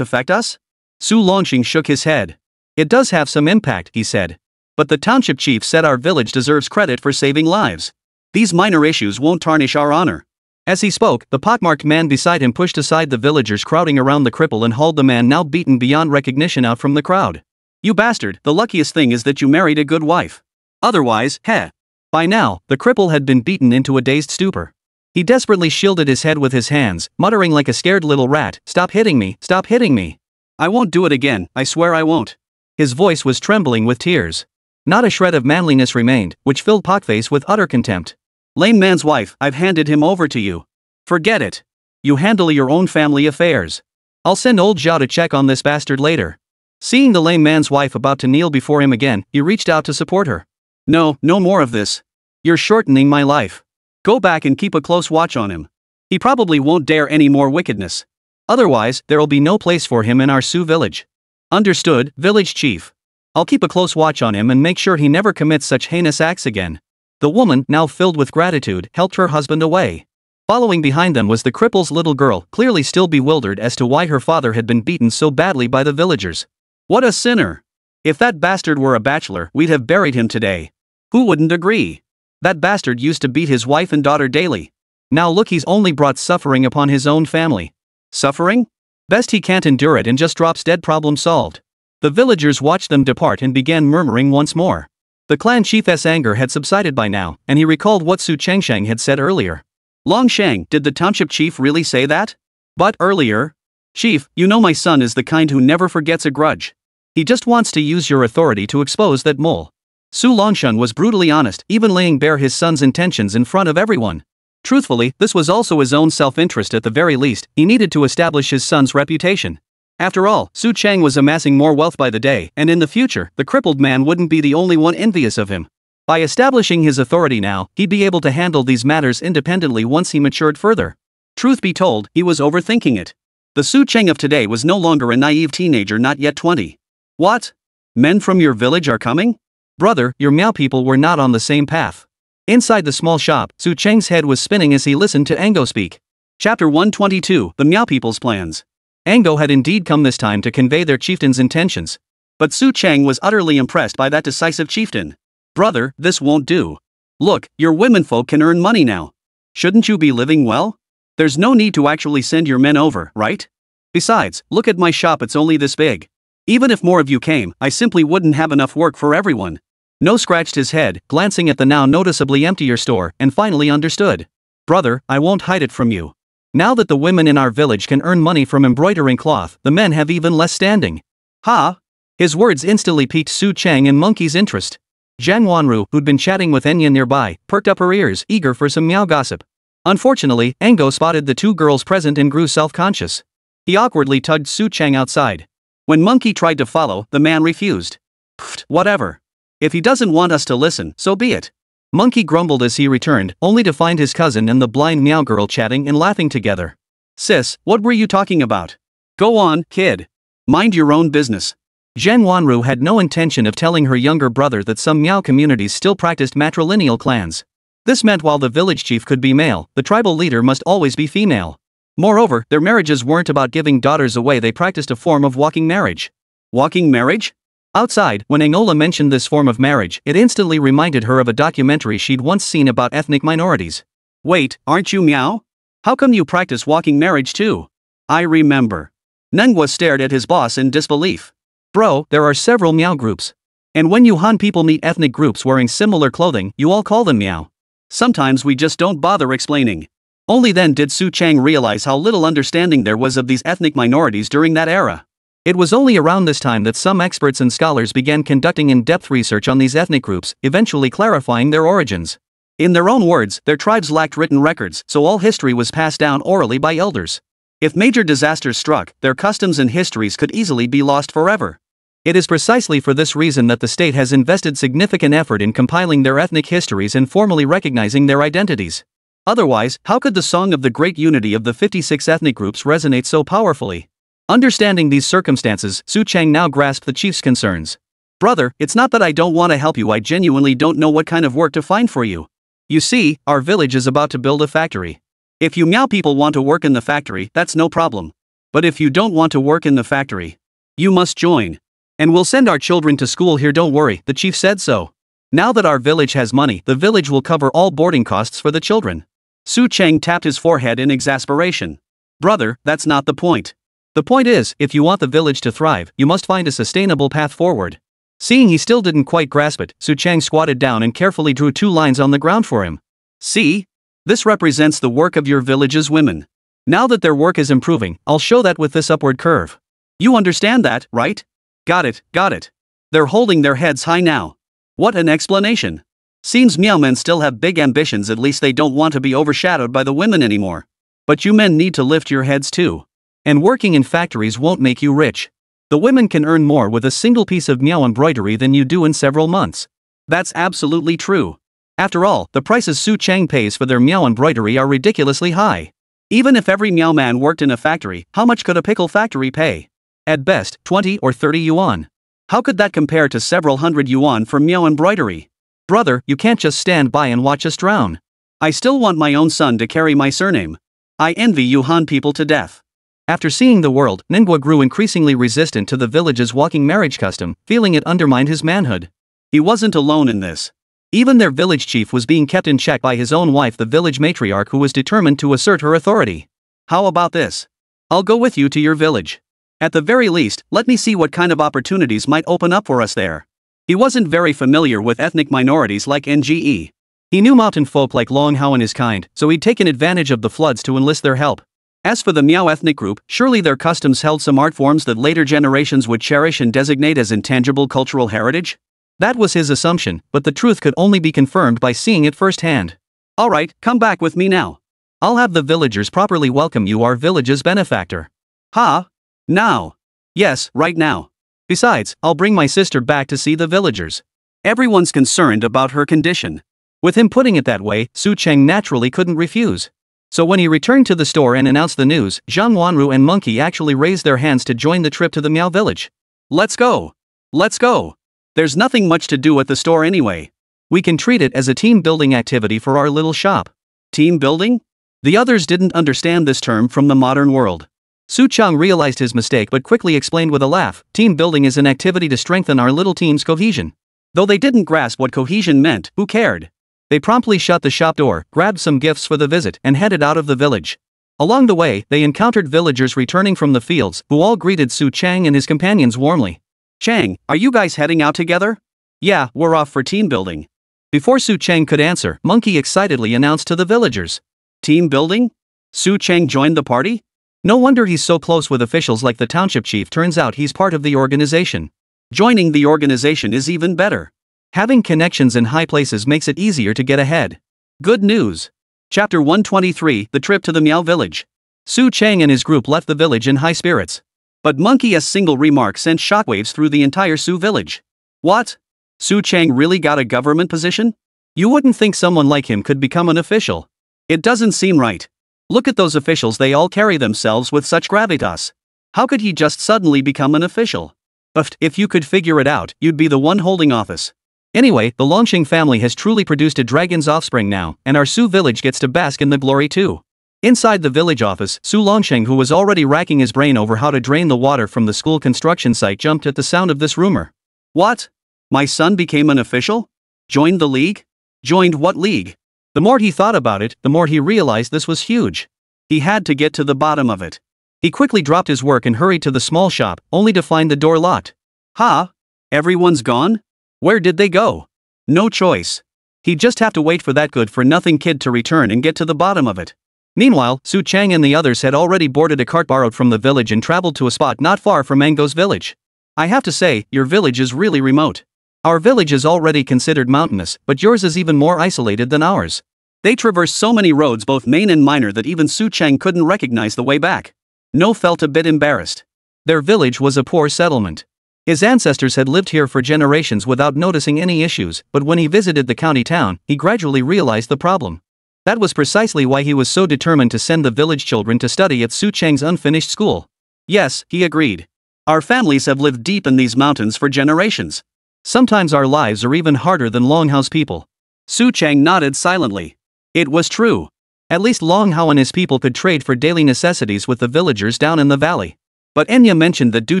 affect us? Su Longsheng shook his head. It does have some impact, he said. But the township chief said our village deserves credit for saving lives. These minor issues won't tarnish our honor. As he spoke, the pockmarked man beside him pushed aside the villagers crowding around the cripple and hauled the man now beaten beyond recognition out from the crowd. You bastard, the luckiest thing is that you married a good wife. Otherwise, heh. By now, the cripple had been beaten into a dazed stupor. He desperately shielded his head with his hands, muttering like a scared little rat, stop hitting me, stop hitting me. I won't do it again, I swear I won't. His voice was trembling with tears. Not a shred of manliness remained, which filled Pockface with utter contempt. Lame man's wife, I've handed him over to you. Forget it. You handle your own family affairs. I'll send old Zhao to check on this bastard later. Seeing the lame man's wife about to kneel before him again, he reached out to support her. No, no more of this. You're shortening my life. Go back and keep a close watch on him. He probably won't dare any more wickedness. Otherwise, there'll be no place for him in our Sioux village. Understood, village chief. I'll keep a close watch on him and make sure he never commits such heinous acts again. The woman, now filled with gratitude, helped her husband away. Following behind them was the cripple's little girl, clearly still bewildered as to why her father had been beaten so badly by the villagers. What a sinner! If that bastard were a bachelor, we'd have buried him today. Who wouldn't agree? That bastard used to beat his wife and daughter daily. Now look, he's only brought suffering upon his own family. Suffering? Best he can't endure it and just drops dead, problem solved. The villagers watched them depart and began murmuring once more. The clan chief's anger had subsided by now, and he recalled what Su Chengsheng had said earlier. Longsheng, did the township chief really say that? But earlier? Chief, you know my son is the kind who never forgets a grudge. He just wants to use your authority to expose that mole. Su Longsheng was brutally honest, even laying bare his son's intentions in front of everyone. Truthfully, this was also his own self-interest. At the very least, he needed to establish his son's reputation. After all, Su Cheng was amassing more wealth by the day, and in the future, the crippled man wouldn't be the only one envious of him. By establishing his authority now, he'd be able to handle these matters independently once he matured further. Truth be told, he was overthinking it. The Su Cheng of today was no longer a naive teenager not yet 20. What? Men from your village are coming? Brother, your Miao people were not on the same path. Inside the small shop, Su Cheng's head was spinning as he listened to Ango speak. Chapter 122, The Miao People's Plans. Ango had indeed come this time to convey their chieftain's intentions. But Su Cheng was utterly impressed by that decisive chieftain. Brother, this won't do. Look, your womenfolk can earn money now. Shouldn't you be living well? There's no need to actually send your men over, right? Besides, look at my shop, it's only this big. Even if more of you came, I simply wouldn't have enough work for everyone. No scratched his head, glancing at the now noticeably emptier store, and finally understood. Brother, I won't hide it from you. Now that the women in our village can earn money from embroidering cloth, the men have even less standing. Ha! His words instantly piqued Su Cheng and Monkey's interest. Zhang Wanru, who'd been chatting with Enya nearby, perked up her ears, eager for some Miao gossip. Unfortunately, Ango spotted the two girls present and grew self-conscious. He awkwardly tugged Su Cheng outside. When Monkey tried to follow, the man refused. Pfft, whatever. If he doesn't want us to listen, so be it. Monkey grumbled as he returned, only to find his cousin and the blind meow girl chatting and laughing together. Sis, what were you talking about? Go on, kid. Mind your own business. Zhang Wanru had no intention of telling her younger brother that some meow communities still practiced matrilineal clans. This meant while the village chief could be male, the tribal leader must always be female. Moreover, their marriages weren't about giving daughters away, they practiced a form of walking marriage. Walking marriage? Outside, when Angola mentioned this form of marriage, it instantly reminded her of a documentary she'd once seen about ethnic minorities. Wait, aren't you meow? How come you practice walking marriage too? I remember. Manhwa stared at his boss in disbelief. Bro, there are several meow groups. And when you Han people meet ethnic groups wearing similar clothing, you all call them meow. Sometimes we just don't bother explaining. Only then did Su Chang realize how little understanding there was of these ethnic minorities during that era. It was only around this time that some experts and scholars began conducting in-depth research on these ethnic groups, eventually clarifying their origins. In their own words, their tribes lacked written records, so all history was passed down orally by elders. If major disasters struck, their customs and histories could easily be lost forever. It is precisely for this reason that the state has invested significant effort in compiling their ethnic histories and formally recognizing their identities. Otherwise, how could the song of the great unity of the 56 ethnic groups resonate so powerfully? Understanding these circumstances, Su Chang now grasped the chief's concerns. Brother, it's not that I don't want to help you, I genuinely don't know what kind of work to find for you. You see, our village is about to build a factory. If you meow people want to work in the factory, that's no problem. But if you don't want to work in the factory, you must join. And we'll send our children to school here, don't worry, the chief said so. Now that our village has money, the village will cover all boarding costs for the children. Su Chang tapped his forehead in exasperation. Brother, that's not the point. The point is, if you want the village to thrive, you must find a sustainable path forward. Seeing he still didn't quite grasp it, Su Chang squatted down and carefully drew 2 lines on the ground for him. See? This represents the work of your village's women. Now that their work is improving, I'll show that with this upward curve. You understand that, right? Got it, got it. They're holding their heads high now. What an explanation. Seems meowmen still have big ambitions, at least they don't want to be overshadowed by the women anymore. But you men need to lift your heads too. And working in factories won't make you rich. The women can earn more with a single piece of meow embroidery than you do in several months. That's absolutely true. After all, the prices Su Chang pays for their meow embroidery are ridiculously high. Even if every meow man worked in a factory, how much could a pickle factory pay? At best, 20 or 30 yuan. How could that compare to several hundred yuan for meow embroidery? Brother, you can't just stand by and watch us drown. I still want my own son to carry my surname. I envy you Han people to death. After seeing the world, Ningguo grew increasingly resistant to the village's walking marriage custom, feeling it undermined his manhood. He wasn't alone in this. Even their village chief was being kept in check by his own wife, the village matriarch, who was determined to assert her authority. How about this? I'll go with you to your village. At the very least, let me see what kind of opportunities might open up for us there. He wasn't very familiar with ethnic minorities like Nge. He knew mountain folk like Long Hao and his kind, so he'd taken advantage of the floods to enlist their help. As for the Miao ethnic group, surely their customs held some art forms that later generations would cherish and designate as intangible cultural heritage? That was his assumption, but the truth could only be confirmed by seeing it firsthand. Alright, come back with me now. I'll have the villagers properly welcome you, our village's benefactor. Ha? Now? Yes, right now. Besides, I'll bring my sister back to see the villagers. Everyone's concerned about her condition. With him putting it that way, Su Cheng naturally couldn't refuse. So when he returned to the store and announced the news, Zhang Wanru and Monkey actually raised their hands to join the trip to the Miao village. Let's go! Let's go! There's nothing much to do at the store anyway. We can treat it as a team-building activity for our little shop. Team building? The others didn't understand this term from the modern world. Su Chang realized his mistake but quickly explained with a laugh, team building is an activity to strengthen our little team's cohesion. Though they didn't grasp what cohesion meant, who cared? They promptly shut the shop door, grabbed some gifts for the visit, and headed out of the village. Along the way, they encountered villagers returning from the fields, who all greeted Su Chang and his companions warmly. Chang, are you guys heading out together? Yeah, we're off for team building. Before Su Chang could answer, Monkey excitedly announced to the villagers. Team building? Su Chang joined the party? No wonder he's so close with officials like the township chief. Turns out he's part of the organization. Joining the organization is even better. Having connections in high places makes it easier to get ahead. Good news. Chapter 123, The Trip to the Miao Village. Su Chang and his group left the village in high spirits. But Monkey's single remark sent shockwaves through the entire Su village. What? Su Chang really got a government position? You wouldn't think someone like him could become an official. It doesn't seem right. Look at those officials, they all carry themselves with such gravitas. How could he just suddenly become an official? But if you could figure it out, you'd be the one holding office. Anyway, the Longsheng family has truly produced a dragon's offspring now, and our Su village gets to bask in the glory too. Inside the village office, Su Longsheng, who was already racking his brain over how to drain the water from the school construction site, jumped at the sound of this rumor. What? My son became an official? Joined the league? Joined what league? The more he thought about it, the more he realized this was huge. He had to get to the bottom of it. He quickly dropped his work and hurried to the small shop, only to find the door locked. Huh? Everyone's gone? Where did they go? No choice. He'd just have to wait for that good-for-nothing kid to return and get to the bottom of it. Meanwhile, Su Chang and the others had already boarded a cart borrowed from the village and traveled to a spot not far from Mango's village. I have to say, your village is really remote. Our village is already considered mountainous, but yours is even more isolated than ours. They traversed so many roads, both main and minor, that even Su Chang couldn't recognize the way back. No felt a bit embarrassed. Their village was a poor settlement. His ancestors had lived here for generations without noticing any issues, but when he visited the county town, he gradually realized the problem. That was precisely why he was so determined to send the village children to study at Su Chang's unfinished school. Yes, he agreed. Our families have lived deep in these mountains for generations. Sometimes our lives are even harder than Longhao's people. Su Chang nodded silently. It was true. At least Longhao and his people could trade for daily necessities with the villagers down in the valley. But Enya mentioned that due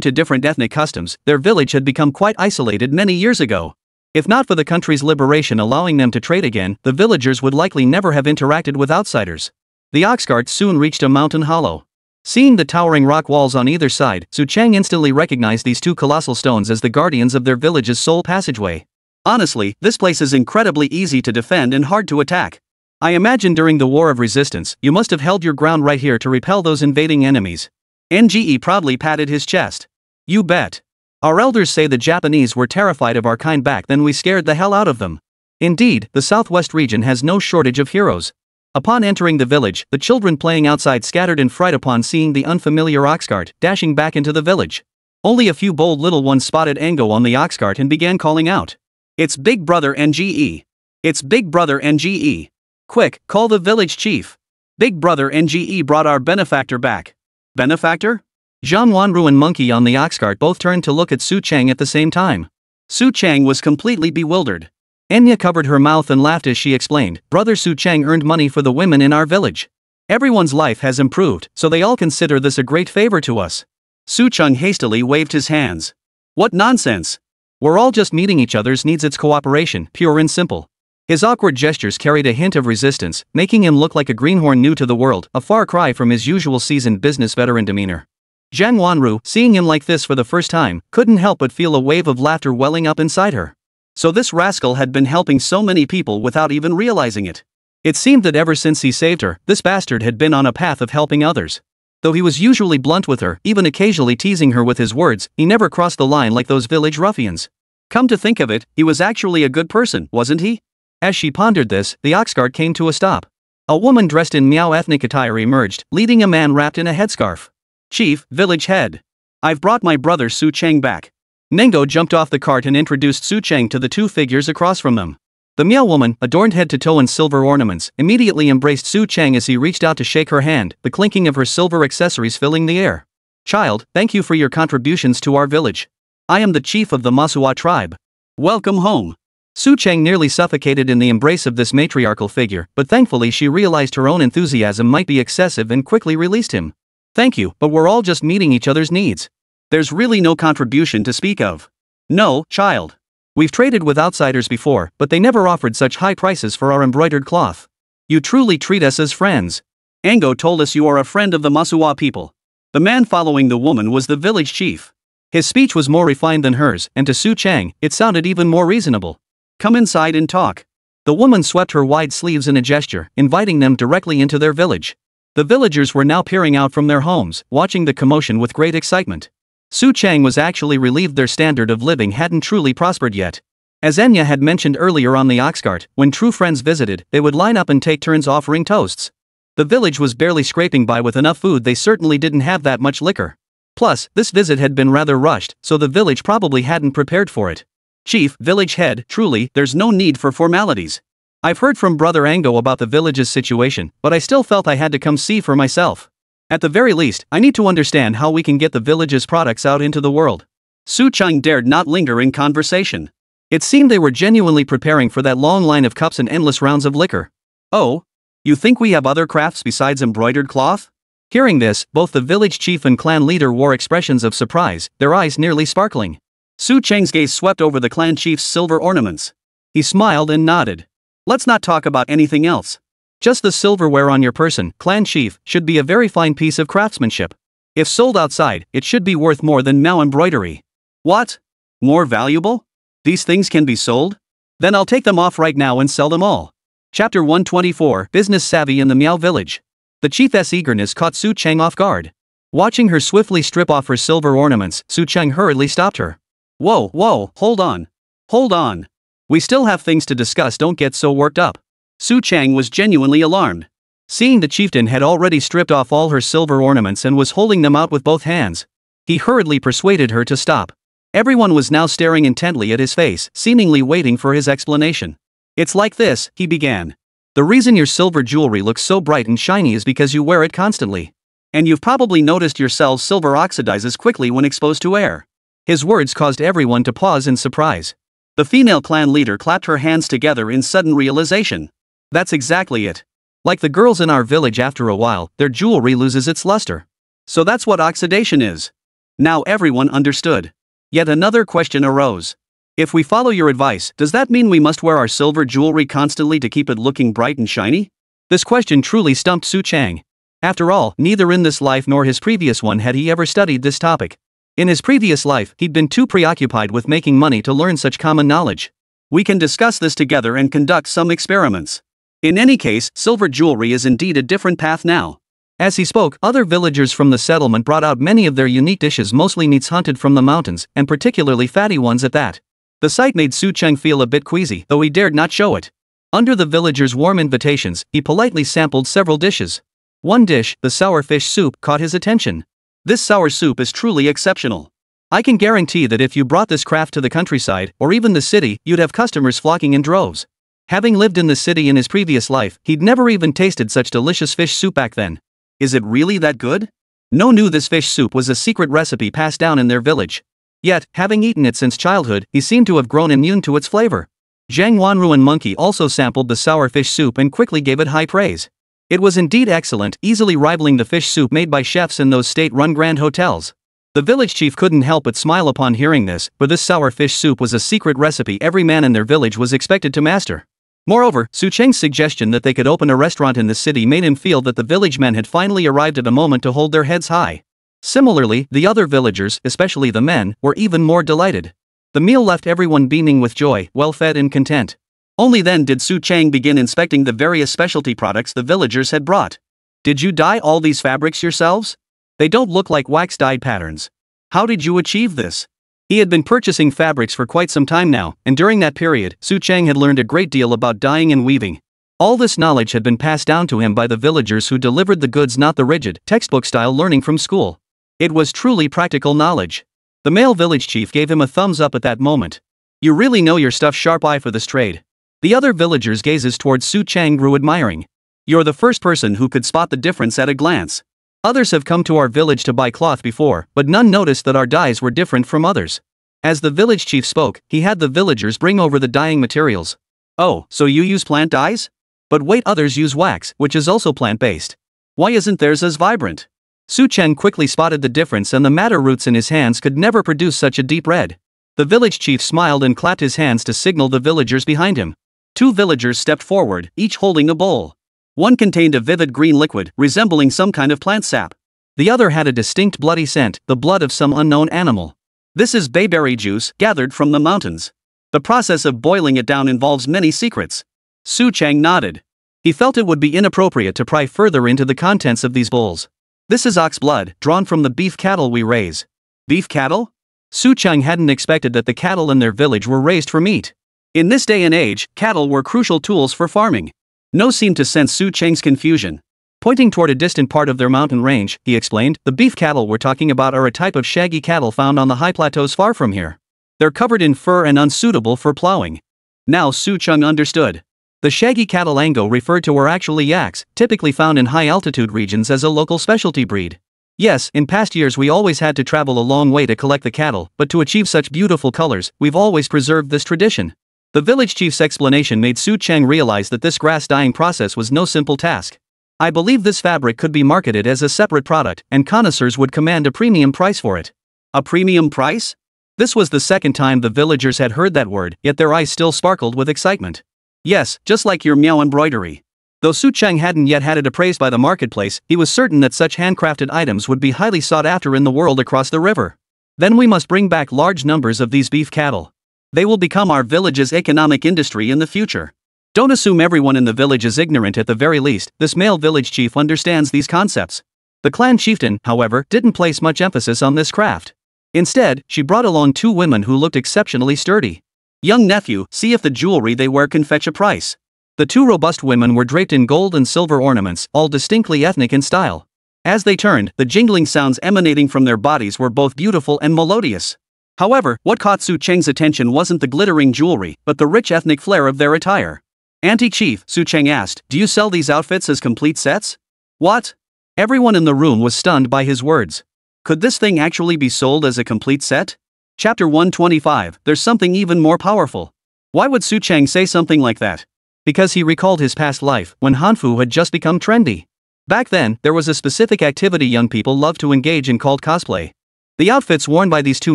to different ethnic customs, their village had become quite isolated many years ago. If not for the country's liberation allowing them to trade again, the villagers would likely never have interacted with outsiders. The ox cart soon reached a mountain hollow. Seeing the towering rock walls on either side, Su Chang instantly recognized these two colossal stones as the guardians of their village's sole passageway. Honestly, this place is incredibly easy to defend and hard to attack. I imagine during the War of Resistance, you must have held your ground right here to repel those invading enemies. NGE proudly patted his chest. You bet. Our elders say the Japanese were terrified of our kind back then we scared the hell out of them. Indeed, the southwest region has no shortage of heroes. Upon entering the village, the children playing outside scattered in fright upon seeing the unfamiliar ox cart dashing back into the village. Only a few bold little ones spotted Ango on the ox cart and began calling out. It's Big Brother NGE. It's Big Brother NGE. Quick, call the village chief. Big Brother NGE brought our benefactor back. Benefactor? Zhang Wanru and Monkey on the ox cart both turned to look at Su Chang at the same time. Su Chang was completely bewildered. Enya covered her mouth and laughed as she explained, Brother Su Chang earned money for the women in our village. Everyone's life has improved, so they all consider this a great favor to us. Su Chang hastily waved his hands. What nonsense! We're all just meeting each other's needs, it's cooperation, pure and simple. His awkward gestures carried a hint of resistance, making him look like a greenhorn new to the world, a far cry from his usual seasoned business veteran demeanor. Zhang Wanru, seeing him like this for the first time, couldn't help but feel a wave of laughter welling up inside her. So this rascal had been helping so many people without even realizing it. It seemed that ever since he saved her, this bastard had been on a path of helping others. Though he was usually blunt with her, even occasionally teasing her with his words, he never crossed the line like those village ruffians. Come to think of it, he was actually a good person, wasn't he? As she pondered this, the ox cart came to a stop. A woman dressed in Miao ethnic attire emerged, leading a man wrapped in a headscarf. Chief, village head. I've brought my brother Su Chang back. Nengo jumped off the cart and introduced Su Chang to the two figures across from them. The Miao woman, adorned head to toe in silver ornaments, immediately embraced Su Chang as he reached out to shake her hand, the clinking of her silver accessories filling the air. Child, thank you for your contributions to our village. I am the chief of the manhwa tribe. Welcome home. Su Chang nearly suffocated in the embrace of this matriarchal figure, but thankfully she realized her own enthusiasm might be excessive and quickly released him. Thank you, but we're all just meeting each other's needs. There's really no contribution to speak of. No, child. We've traded with outsiders before, but they never offered such high prices for our embroidered cloth. You truly treat us as friends. Ango told us you are a friend of the manhwa people. The man following the woman was the village chief. His speech was more refined than hers, and to Su Chang, it sounded even more reasonable. Come inside and talk. The woman swept her wide sleeves in a gesture, inviting them directly into their village. The villagers were now peering out from their homes, watching the commotion with great excitement. Su Chang was actually relieved their standard of living hadn't truly prospered yet. As Enya had mentioned earlier on the ox cart, when true friends visited, they would line up and take turns offering toasts. The village was barely scraping by with enough food, they certainly didn't have that much liquor. Plus, this visit had been rather rushed, so the village probably hadn't prepared for it. Chief, village head, truly, there's no need for formalities. I've heard from Brother Ango about the village's situation, but I still felt I had to come see for myself. At the very least, I need to understand how we can get the village's products out into the world. Su Cheng dared not linger in conversation. It seemed they were genuinely preparing for that long line of cups and endless rounds of liquor. Oh? You think we have other crafts besides embroidered cloth? Hearing this, both the village chief and clan leader wore expressions of surprise, their eyes nearly sparkling. Su Cheng's gaze swept over the clan chief's silver ornaments. He smiled and nodded. Let's not talk about anything else. Just the silverware on your person, clan chief, should be a very fine piece of craftsmanship. If sold outside, it should be worth more than Mao embroidery. What? More valuable? These things can be sold? Then I'll take them off right now and sell them all. Chapter 124, Business Savvy in the Miao Village. The chief's eagerness caught Su Cheng off guard. Watching her swiftly strip off her silver ornaments, Su Cheng hurriedly stopped her. Whoa, hold on. Hold on. We still have things to discuss, don't get so worked up. Su Cheng was genuinely alarmed. Seeing the chieftain had already stripped off all her silver ornaments and was holding them out with both hands, he hurriedly persuaded her to stop. Everyone was now staring intently at his face, seemingly waiting for his explanation. It's like this, he began. The reason your silver jewelry looks so bright and shiny is because you wear it constantly. And you've probably noticed yourselves silver oxidizes quickly when exposed to air. His words caused everyone to pause in surprise. The female clan leader clapped her hands together in sudden realization. That's exactly it. Like the girls in our village, after a while, their jewelry loses its luster. So that's what oxidation is. Now everyone understood. Yet another question arose. If we follow your advice, does that mean we must wear our silver jewelry constantly to keep it looking bright and shiny? This question truly stumped Su Cheng. After all, neither in this life nor his previous one had he ever studied this topic. In his previous life, he'd been too preoccupied with making money to learn such common knowledge. We can discuss this together and conduct some experiments. In any case, silver jewelry is indeed a different path now. As he spoke, other villagers from the settlement brought out many of their unique dishes, mostly meats hunted from the mountains, and particularly fatty ones at that. The sight made Su Cheng feel a bit queasy, though he dared not show it. Under the villagers' warm invitations, he politely sampled several dishes. One dish, the sour fish soup, caught his attention. This sour soup is truly exceptional. I can guarantee that if you brought this craft to the countryside, or even the city, you'd have customers flocking in droves. Having lived in the city in his previous life, he'd never even tasted such delicious fish soup back then. Is it really that good? No one knew this fish soup was a secret recipe passed down in their village. Yet, having eaten it since childhood, he seemed to have grown immune to its flavor. Zhang Wanruan Monkey also sampled the sour fish soup and quickly gave it high praise. It was indeed excellent, easily rivaling the fish soup made by chefs in those state-run grand hotels. The village chief couldn't help but smile upon hearing this, for this sour fish soup was a secret recipe every man in their village was expected to master. Moreover, Su Cheng's suggestion that they could open a restaurant in the city made him feel that the village men had finally arrived at a moment to hold their heads high. Similarly, the other villagers, especially the men, were even more delighted. The meal left everyone beaming with joy, well-fed and content. Only then did Su Cheng begin inspecting the various specialty products the villagers had brought. Did you dye all these fabrics yourselves? They don't look like wax-dyed patterns. How did you achieve this? He had been purchasing fabrics for quite some time now, and during that period, Su Cheng had learned a great deal about dyeing and weaving. All this knowledge had been passed down to him by the villagers who delivered the goods, not the rigid, textbook-style learning from school. It was truly practical knowledge. The male village chief gave him a thumbs up at that moment. You really know your stuff, sharp eye for this trade. The other villagers' gazes towards Su Cheng grew admiring. You're the first person who could spot the difference at a glance. Others have come to our village to buy cloth before, but none noticed that our dyes were different from others. As the village chief spoke, he had the villagers bring over the dyeing materials. Oh, so you use plant dyes? But wait, others use wax, which is also plant-based. Why isn't theirs as vibrant? Su Cheng quickly spotted the difference, and the madder roots in his hands could never produce such a deep red. The village chief smiled and clapped his hands to signal the villagers behind him. Two villagers stepped forward, each holding a bowl. One contained a vivid green liquid, resembling some kind of plant sap. The other had a distinct bloody scent, the blood of some unknown animal. This is bayberry juice, gathered from the mountains. The process of boiling it down involves many secrets. Su Cheng nodded. He felt it would be inappropriate to pry further into the contents of these bowls. This is ox blood, drawn from the beef cattle we raise. Beef cattle? Su Cheng hadn't expected that the cattle in their village were raised for meat. In this day and age, cattle were crucial tools for farming. No seemed to sense Su Cheng's confusion. Pointing toward a distant part of their mountain range, he explained, the beef cattle we're talking about are a type of shaggy cattle found on the high plateaus far from here. They're covered in fur and unsuitable for plowing. Now Su Cheng understood. The shaggy cattle Ango referred to were actually yaks, typically found in high-altitude regions as a local specialty breed. Yes, in past years we always had to travel a long way to collect the cattle, but to achieve such beautiful colors, we've always preserved this tradition. The village chief's explanation made Su Cheng realize that this grass dyeing process was no simple task. I believe this fabric could be marketed as a separate product, and connoisseurs would command a premium price for it. A premium price? This was the second time the villagers had heard that word, yet their eyes still sparkled with excitement. Yes, just like your meow embroidery. Though Su Cheng hadn't yet had it appraised by the marketplace, he was certain that such handcrafted items would be highly sought after in the world across the river. Then we must bring back large numbers of these beef cattle. They will become our village's economic industry in the future. Don't assume everyone in the village is ignorant. At the very least, this male village chief understands these concepts. The clan chieftain, however, didn't place much emphasis on this craft. Instead, she brought along two women who looked exceptionally sturdy. Young nephew, see if the jewelry they wear can fetch a price. The two robust women were draped in gold and silver ornaments, all distinctly ethnic in style. As they turned, the jingling sounds emanating from their bodies were both beautiful and melodious. However, what caught Su Cheng's attention wasn't the glittering jewelry, but the rich ethnic flair of their attire. Antique Chief, Su Cheng asked, do you sell these outfits as complete sets? What? Everyone in the room was stunned by his words. Could this thing actually be sold as a complete set? Chapter 125, there's something even more powerful. Why would Su Cheng say something like that? Because he recalled his past life, when hanfu had just become trendy. Back then, there was a specific activity young people loved to engage in called cosplay. The outfits worn by these two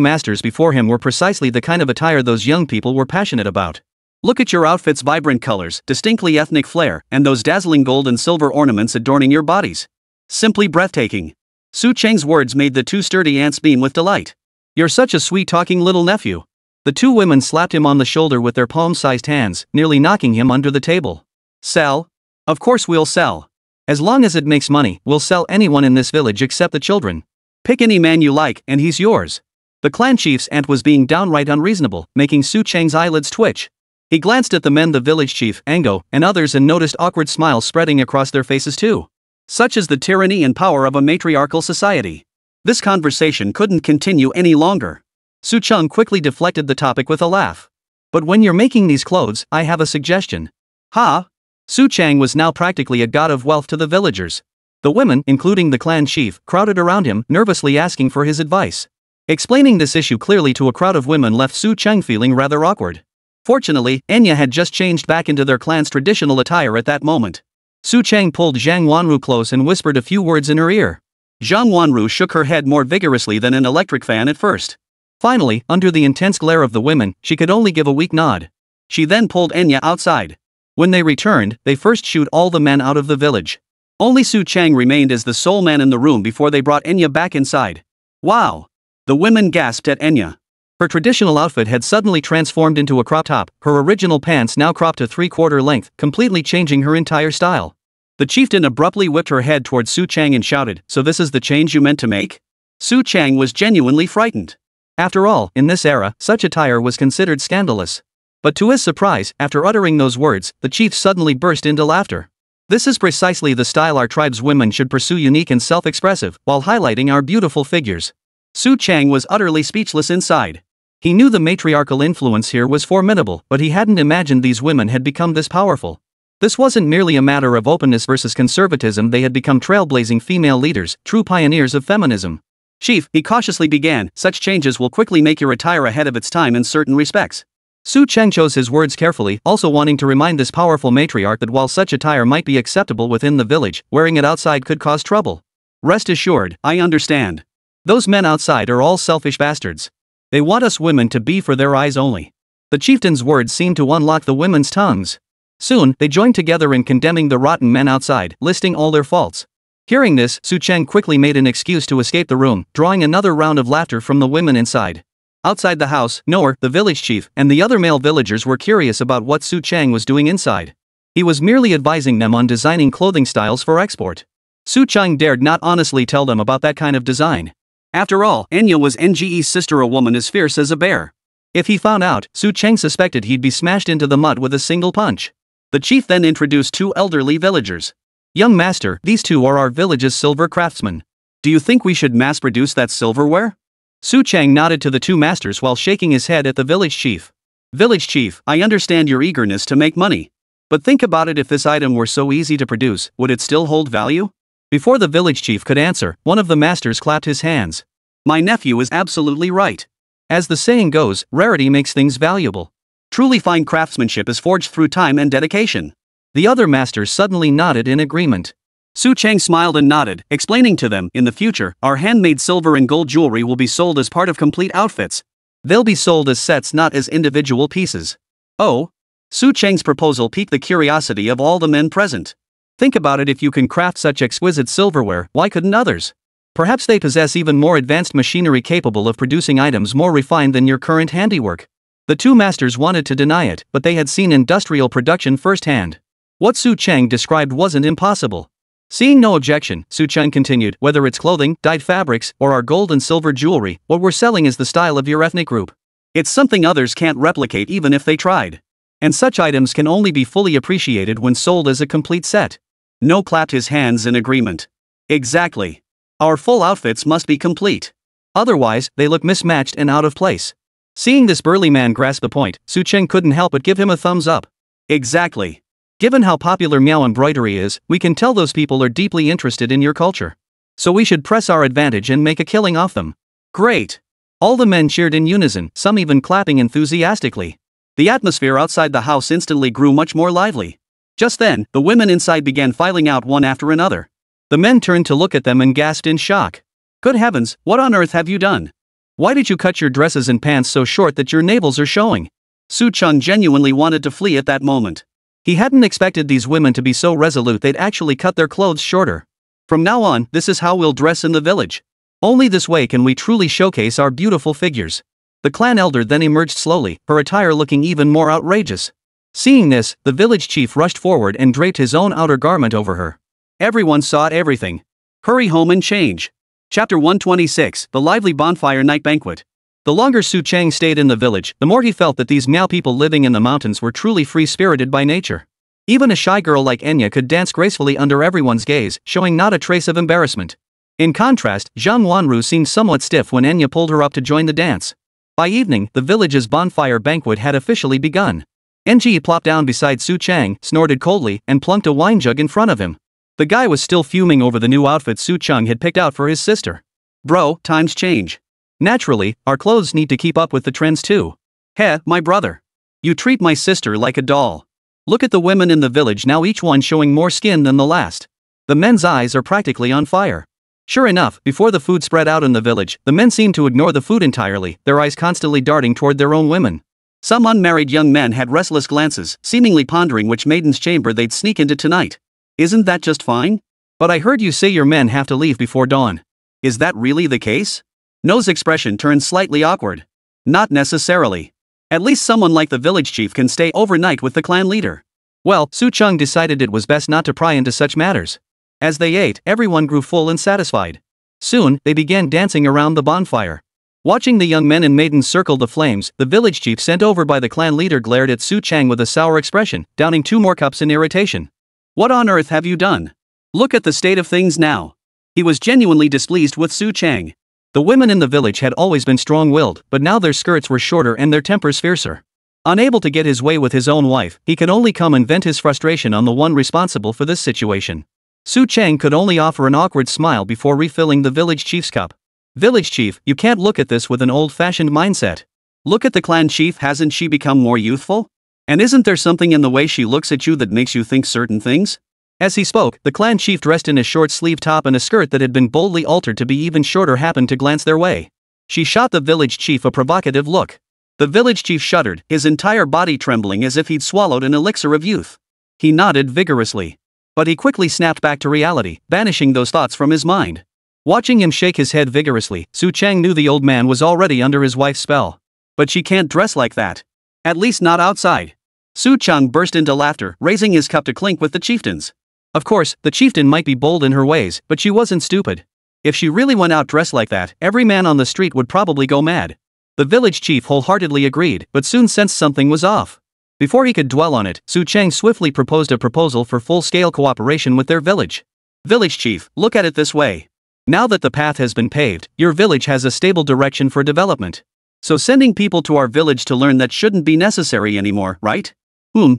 masters before him were precisely the kind of attire those young people were passionate about. Look at your outfit's vibrant colors, distinctly ethnic flair, and those dazzling gold and silver ornaments adorning your bodies. Simply breathtaking. Su Cheng's words made the two sturdy ants beam with delight. You're such a sweet-talking little nephew. The two women slapped him on the shoulder with their palm-sized hands, nearly knocking him under the table. Sell? Of course we'll sell. As long as it makes money, we'll sell anyone in this village except the children. Pick any man you like, and he's yours. The clan chief's aunt was being downright unreasonable, making Su Cheng's eyelids twitch. He glanced at the men, the village chief, Ango, and others, and noticed awkward smiles spreading across their faces too. Such is the tyranny and power of a matriarchal society. This conversation couldn't continue any longer. Su Cheng quickly deflected the topic with a laugh. But when you're making these clothes, I have a suggestion. Ha! Su Cheng was now practically a god of wealth to the villagers. The women, including the clan chief, crowded around him, nervously asking for his advice. Explaining this issue clearly to a crowd of women left Su Cheng feeling rather awkward. Fortunately, Enya had just changed back into their clan's traditional attire at that moment. Su Cheng pulled Zhang Wanru close and whispered a few words in her ear. Zhang Wanru shook her head more vigorously than an electric fan at first. Finally, under the intense glare of the women, she could only give a weak nod. She then pulled Enya outside. When they returned, they first shooed all the men out of the village. Only Su Cheng remained as the sole man in the room before they brought Enya back inside. Wow! The women gasped at Enya. Her traditional outfit had suddenly transformed into a crop top, her original pants now cropped to 3/4 length, completely changing her entire style. The chieftain abruptly whipped her head towards Su Cheng and shouted, "So this is the change you meant to make?" Su Cheng was genuinely frightened. After all, in this era, such attire was considered scandalous. But to his surprise, after uttering those words, the chief suddenly burst into laughter. This is precisely the style our tribe's women should pursue, unique and self-expressive, while highlighting our beautiful figures. Su Cheng was utterly speechless inside. He knew the matriarchal influence here was formidable, but he hadn't imagined these women had become this powerful. This wasn't merely a matter of openness versus conservatism, they had become trailblazing female leaders, true pioneers of feminism. Chief, he cautiously began, such changes will quickly make your attire ahead of its time in certain respects. Su Cheng chose his words carefully, also wanting to remind this powerful matriarch that while such attire might be acceptable within the village, wearing it outside could cause trouble. Rest assured, I understand. Those men outside are all selfish bastards. They want us women to be for their eyes only. The chieftain's words seemed to unlock the women's tongues. Soon, they joined together in condemning the rotten men outside, listing all their faults. Hearing this, Su Cheng quickly made an excuse to escape the room, drawing another round of laughter from the women inside. Outside the house, Noor, the village chief, and the other male villagers were curious about what Su Cheng was doing inside. He was merely advising them on designing clothing styles for export. Su Cheng dared not honestly tell them about that kind of design. After all, Enya was Nge's sister, a woman as fierce as a bear. If he found out, Su Cheng suspected he'd be smashed into the mud with a single punch. The chief then introduced two elderly villagers. Young master, these two are our village's silver craftsmen. Do you think we should mass-produce that silverware? Su Cheng nodded to the two masters while shaking his head at the village chief. Village chief, I understand your eagerness to make money. But think about it, if this item were so easy to produce, would it still hold value? Before the village chief could answer, one of the masters clapped his hands. My nephew is absolutely right. As the saying goes, rarity makes things valuable. Truly fine craftsmanship is forged through time and dedication. The other masters suddenly nodded in agreement. Su Chang smiled and nodded, explaining to them, in the future, our handmade silver and gold jewelry will be sold as part of complete outfits. They'll be sold as sets, not as individual pieces. Oh? Su Chang's proposal piqued the curiosity of all the men present. Think about it, if you can craft such exquisite silverware, why couldn't others? Perhaps they possess even more advanced machinery capable of producing items more refined than your current handiwork. The two masters wanted to deny it, but they had seen industrial production firsthand. What Su Chang described wasn't impossible. Seeing no objection, Su Chang continued, whether it's clothing, dyed fabrics, or our gold and silver jewelry, what we're selling is the style of your ethnic group. It's something others can't replicate even if they tried. And such items can only be fully appreciated when sold as a complete set. No clapped his hands in agreement. Exactly. Our full outfits must be complete. Otherwise, they look mismatched and out of place. Seeing this burly man grasp the point, Su Cheng couldn't help but give him a thumbs up. Exactly. Given how popular Miao embroidery is, we can tell those people are deeply interested in your culture. So we should press our advantage and make a killing off them. Great. All the men cheered in unison, some even clapping enthusiastically. The atmosphere outside the house instantly grew much more lively. Just then, the women inside began filing out one after another. The men turned to look at them and gasped in shock. Good heavens, what on earth have you done? Why did you cut your dresses and pants so short that your navels are showing? Su Cheng genuinely wanted to flee at that moment. He hadn't expected these women to be so resolute they'd actually cut their clothes shorter. From now on, this is how we'll dress in the village. Only this way can we truly showcase our beautiful figures. The clan elder then emerged slowly, her attire looking even more outrageous. Seeing this, the village chief rushed forward and draped his own outer garment over her. Everyone saw everything. Hurry home and change. Chapter 126, The Lively Bonfire Night Banquet. The longer Su Chang stayed in the village, the more he felt that these Miao people living in the mountains were truly free-spirited by nature. Even a shy girl like Enya could dance gracefully under everyone's gaze, showing not a trace of embarrassment. In contrast, Zhang Wanru seemed somewhat stiff when Enya pulled her up to join the dance. By evening, the village's bonfire banquet had officially begun. Ng plopped down beside Su Chang, snorted coldly, and plunked a wine jug in front of him. The guy was still fuming over the new outfit Su Chang had picked out for his sister. Bro, times change. Naturally, our clothes need to keep up with the trends too. Heh, my brother. You treat my sister like a doll. Look at the women in the village now, each one showing more skin than the last. The men's eyes are practically on fire. Sure enough, before the food spread out in the village, the men seemed to ignore the food entirely, their eyes constantly darting toward their own women. Some unmarried young men had restless glances, seemingly pondering which maiden's chamber they'd sneak into tonight. Isn't that just fine? But I heard you say your men have to leave before dawn. Is that really the case? No's expression turned slightly awkward. Not necessarily. At least someone like the village chief can stay overnight with the clan leader. Well, Su Cheng decided it was best not to pry into such matters. As they ate, everyone grew full and satisfied. Soon, they began dancing around the bonfire. Watching the young men and maidens circle the flames, the village chief sent over by the clan leader glared at Su Chang with a sour expression, downing 2 more cups in irritation. What on earth have you done? Look at the state of things now. He was genuinely displeased with Su Chang. The women in the village had always been strong-willed, but now their skirts were shorter and their tempers fiercer. Unable to get his way with his own wife, he could only come and vent his frustration on the one responsible for this situation. Su Chang could only offer an awkward smile before refilling the village chief's cup. Village chief, you can't look at this with an old-fashioned mindset. Look at the clan chief, hasn't she become more youthful? And isn't there something in the way she looks at you that makes you think certain things? As he spoke, the clan chief dressed in a short-sleeved top and a skirt that had been boldly altered to be even shorter happened to glance their way. She shot the village chief a provocative look. The village chief shuddered, his entire body trembling as if he'd swallowed an elixir of youth. He nodded vigorously. But he quickly snapped back to reality, banishing those thoughts from his mind. Watching him shake his head vigorously, Su Chang knew the old man was already under his wife's spell. But she can't dress like that. At least not outside. Su Chang burst into laughter, raising his cup to clink with the chieftains. Of course, the chieftain might be bold in her ways, but she wasn't stupid. If she really went out dressed like that, every man on the street would probably go mad. The village chief wholeheartedly agreed, but soon sensed something was off. Before he could dwell on it, Su Chang swiftly proposed a proposal for full-scale cooperation with their village. Village chief, look at it this way. Now that the path has been paved, your village has a stable direction for development. So sending people to our village to learn that shouldn't be necessary anymore, right?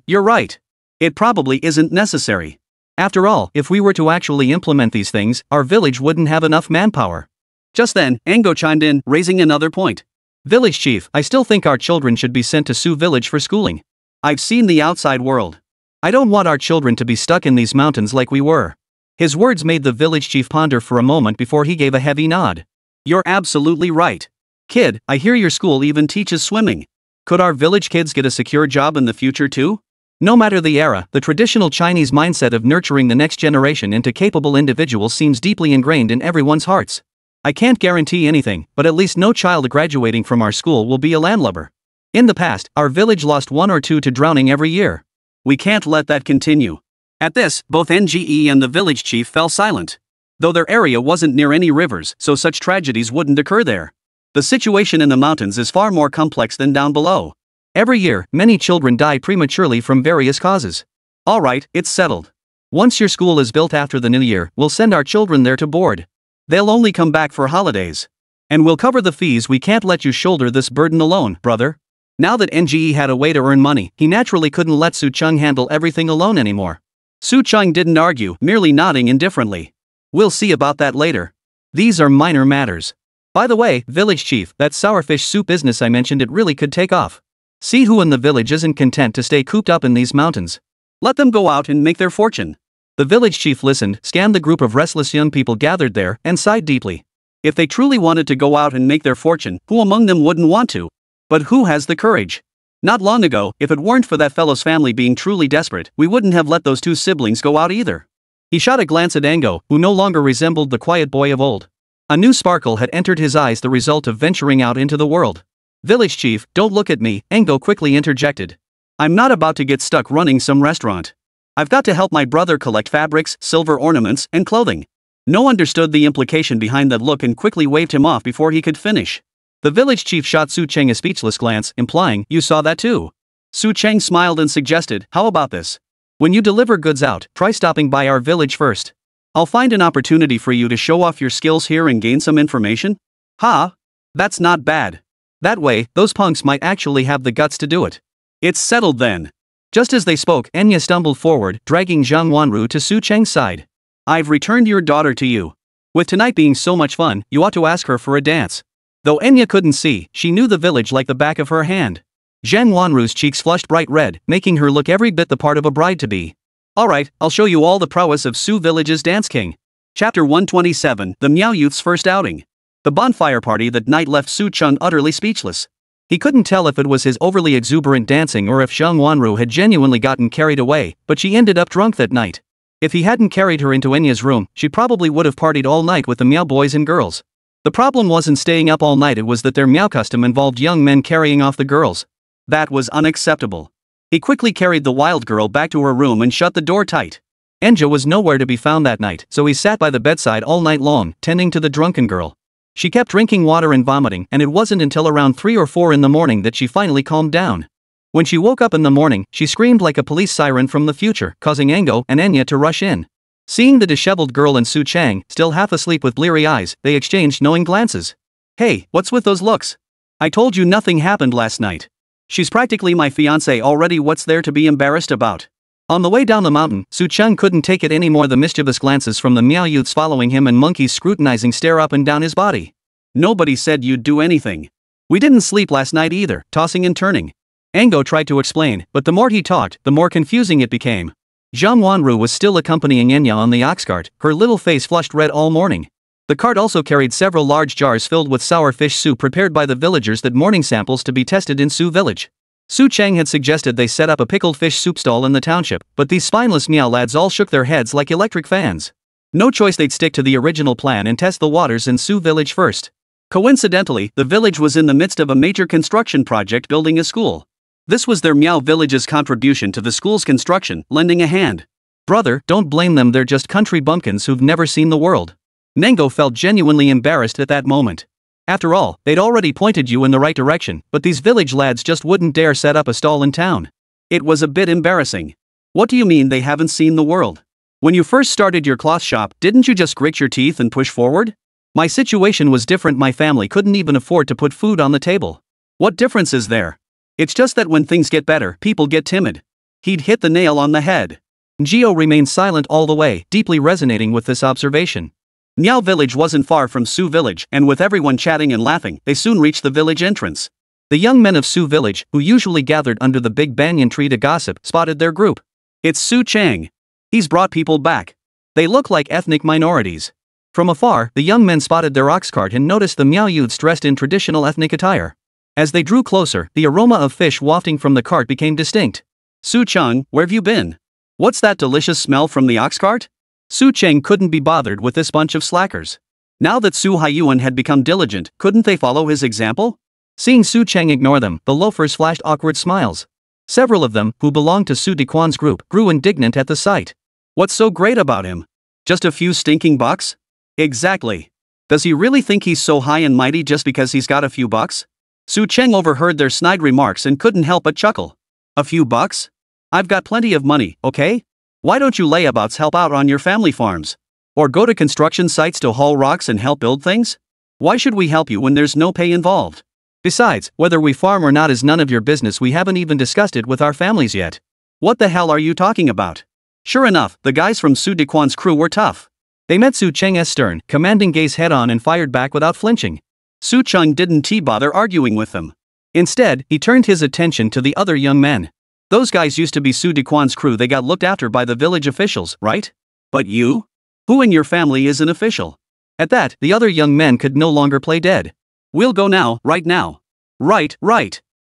You're right. It probably isn't necessary. After all, if we were to actually implement these things, our village wouldn't have enough manpower. Just then, Ango chimed in, raising another point. Village chief, I still think our children should be sent to Sioux Village for schooling. I've seen the outside world. I don't want our children to be stuck in these mountains like we were. His words made the village chief ponder for a moment before he gave a heavy nod. You're absolutely right. Kid, I hear your school even teaches swimming. Could our village kids get a secure job in the future too? No matter the era, the traditional Chinese mindset of nurturing the next generation into capable individuals seems deeply ingrained in everyone's hearts. I can't guarantee anything, but at least no child graduating from our school will be a landlubber. In the past, our village lost 1 or 2 to drowning every year. We can't let that continue. At this, both NGE and the village chief fell silent. Though their area wasn't near any rivers, so such tragedies wouldn't occur there. The situation in the mountains is far more complex than down below. Every year, many children die prematurely from various causes. Alright, it's settled. Once your school is built after the new year, we'll send our children there to board. They'll only come back for holidays. And we'll cover the fees. We can't let you shoulder this burden alone, brother. Now that NGE had a way to earn money, he naturally couldn't let Su Chung handle everything alone anymore. Su Chung didn't argue, merely nodding indifferently. We'll see about that later. These are minor matters. By the way, village chief, that sourfish soup business I mentioned, it really could take off. See who in the village isn't content to stay cooped up in these mountains. Let them go out and make their fortune. The village chief listened, scanned the group of restless young people gathered there, and sighed deeply. If they truly wanted to go out and make their fortune, who among them wouldn't want to? But who has the courage? Not long ago, if it weren't for that fellow's family being truly desperate, we wouldn't have let those 2 siblings go out either. He shot a glance at Ango, who no longer resembled the quiet boy of old. A new sparkle had entered his eyes, the result of venturing out into the world. Village chief, don't look at me, Ango quickly interjected. I'm not about to get stuck running some restaurant. I've got to help my brother collect fabrics, silver ornaments, and clothing. No understood the implication behind that look and quickly waved him off before he could finish. The village chief shot Su Cheng a speechless glance, implying, you saw that too. Su Cheng smiled and suggested, how about this? When you deliver goods out, try stopping by our village first. I'll find an opportunity for you to show off your skills here and gain some information. That's not bad. That way, those punks might actually have the guts to do it. It's settled then. Just as they spoke, Enya stumbled forward, dragging Zhang Wanru to Su Cheng's side. I've returned your daughter to you. With tonight being so much fun, you ought to ask her for a dance. Though Enya couldn't see, she knew the village like the back of her hand. Zhang Wanru's cheeks flushed bright red, making her look every bit the part of a bride-to-be. Alright, I'll show you all the prowess of Sioux Village's Dance King. Chapter 127, The Meow Youth's First Outing. The bonfire party that night left Su Chung utterly speechless. He couldn't tell if it was his overly exuberant dancing or if Zhang Wanru had genuinely gotten carried away, but she ended up drunk that night. If he hadn't carried her into Enya's room, she probably would have partied all night with the Meow boys and girls. The problem wasn't staying up all night, it was that their Meow custom involved young men carrying off the girls. That was unacceptable. He quickly carried the wild girl back to her room and shut the door tight. Enja was nowhere to be found that night, so he sat by the bedside all night long, tending to the drunken girl. She kept drinking water and vomiting, and it wasn't until around 3 or 4 in the morning that she finally calmed down. When she woke up in the morning, she screamed like a police siren from the future, causing Ango and Enya to rush in. Seeing the disheveled girl and Su Chang, still half asleep with bleary eyes, they exchanged knowing glances. Hey, what's with those looks? I told you nothing happened last night. She's practically my fiancée already, what's there to be embarrassed about? On the way down the mountain, Su Chang couldn't take it anymore, the mischievous glances from the Meow youths following him and monkeys scrutinizing stare up and down his body. Nobody said you'd do anything. We didn't sleep last night either, tossing and turning. Ango tried to explain, but the more he talked, the more confusing it became. Zhang Wanru was still accompanying Enya on the ox cart, her little face flushed red all morning. The cart also carried several large jars filled with sour fish soup prepared by the villagers, that morning samples to be tested in Sioux Village. Su Chang had suggested they set up a pickled fish soup stall in the township, but these spineless Meow lads all shook their heads like electric fans. No choice, they'd stick to the original plan and test the waters in Sioux Village first. Coincidentally, the village was in the midst of a major construction project building a school. This was their Meow village's contribution to the school's construction, lending a hand. Brother, don't blame them, they're just country bumpkins who've never seen the world. Nengo felt genuinely embarrassed at that moment. After all, they'd already pointed you in the right direction, but these village lads just wouldn't dare set up a stall in town. It was a bit embarrassing. What do you mean they haven't seen the world? When you first started your cloth shop, didn't you just grit your teeth and push forward? My situation was different, my family couldn't even afford to put food on the table. What difference is there? It's just that when things get better, people get timid. He'd hit the nail on the head. Geo remained silent all the way, deeply resonating with this observation. Miao village wasn't far from Su village, and with everyone chatting and laughing, they soon reached the village entrance. The young men of Su village, who usually gathered under the big banyan tree to gossip, spotted their group. It's Su Chang. He's brought people back. They look like ethnic minorities. From afar, the young men spotted their ox cart and noticed the Miao youths dressed in traditional ethnic attire. As they drew closer, the aroma of fish wafting from the cart became distinct. Su Chang, where've you been? What's that delicious smell from the ox cart? Su Chang couldn't be bothered with this bunch of slackers. Now that Su Haiyuan had become diligent, couldn't they follow his example? Seeing Su Chang ignore them, the loafers flashed awkward smiles. Several of them, who belonged to Su Dequan's group, grew indignant at the sight. What's so great about him? Just a few stinking bucks? Exactly. Does he really think he's so high and mighty just because he's got a few bucks? Su Chang overheard their snide remarks and couldn't help but chuckle. A few bucks? I've got plenty of money, okay? Why don't you layabouts help out on your family farms? Or go to construction sites to haul rocks and help build things? Why should we help you when there's no pay involved? Besides, whether we farm or not is none of your business. We haven't even discussed it with our families yet. What the hell are you talking about? Sure enough, the guys from Su Dequan's crew were tough. They met Su Chang's stern, commanding gaze head-on and fired back without flinching. Su Chang didn't bother arguing with them. Instead, he turned his attention to the other young men. Those guys used to be Su Dequan's crew. They got looked after by the village officials, right? But you? Who in your family is an official? At that, the other young men could no longer play dead. We'll go now, right now. Right.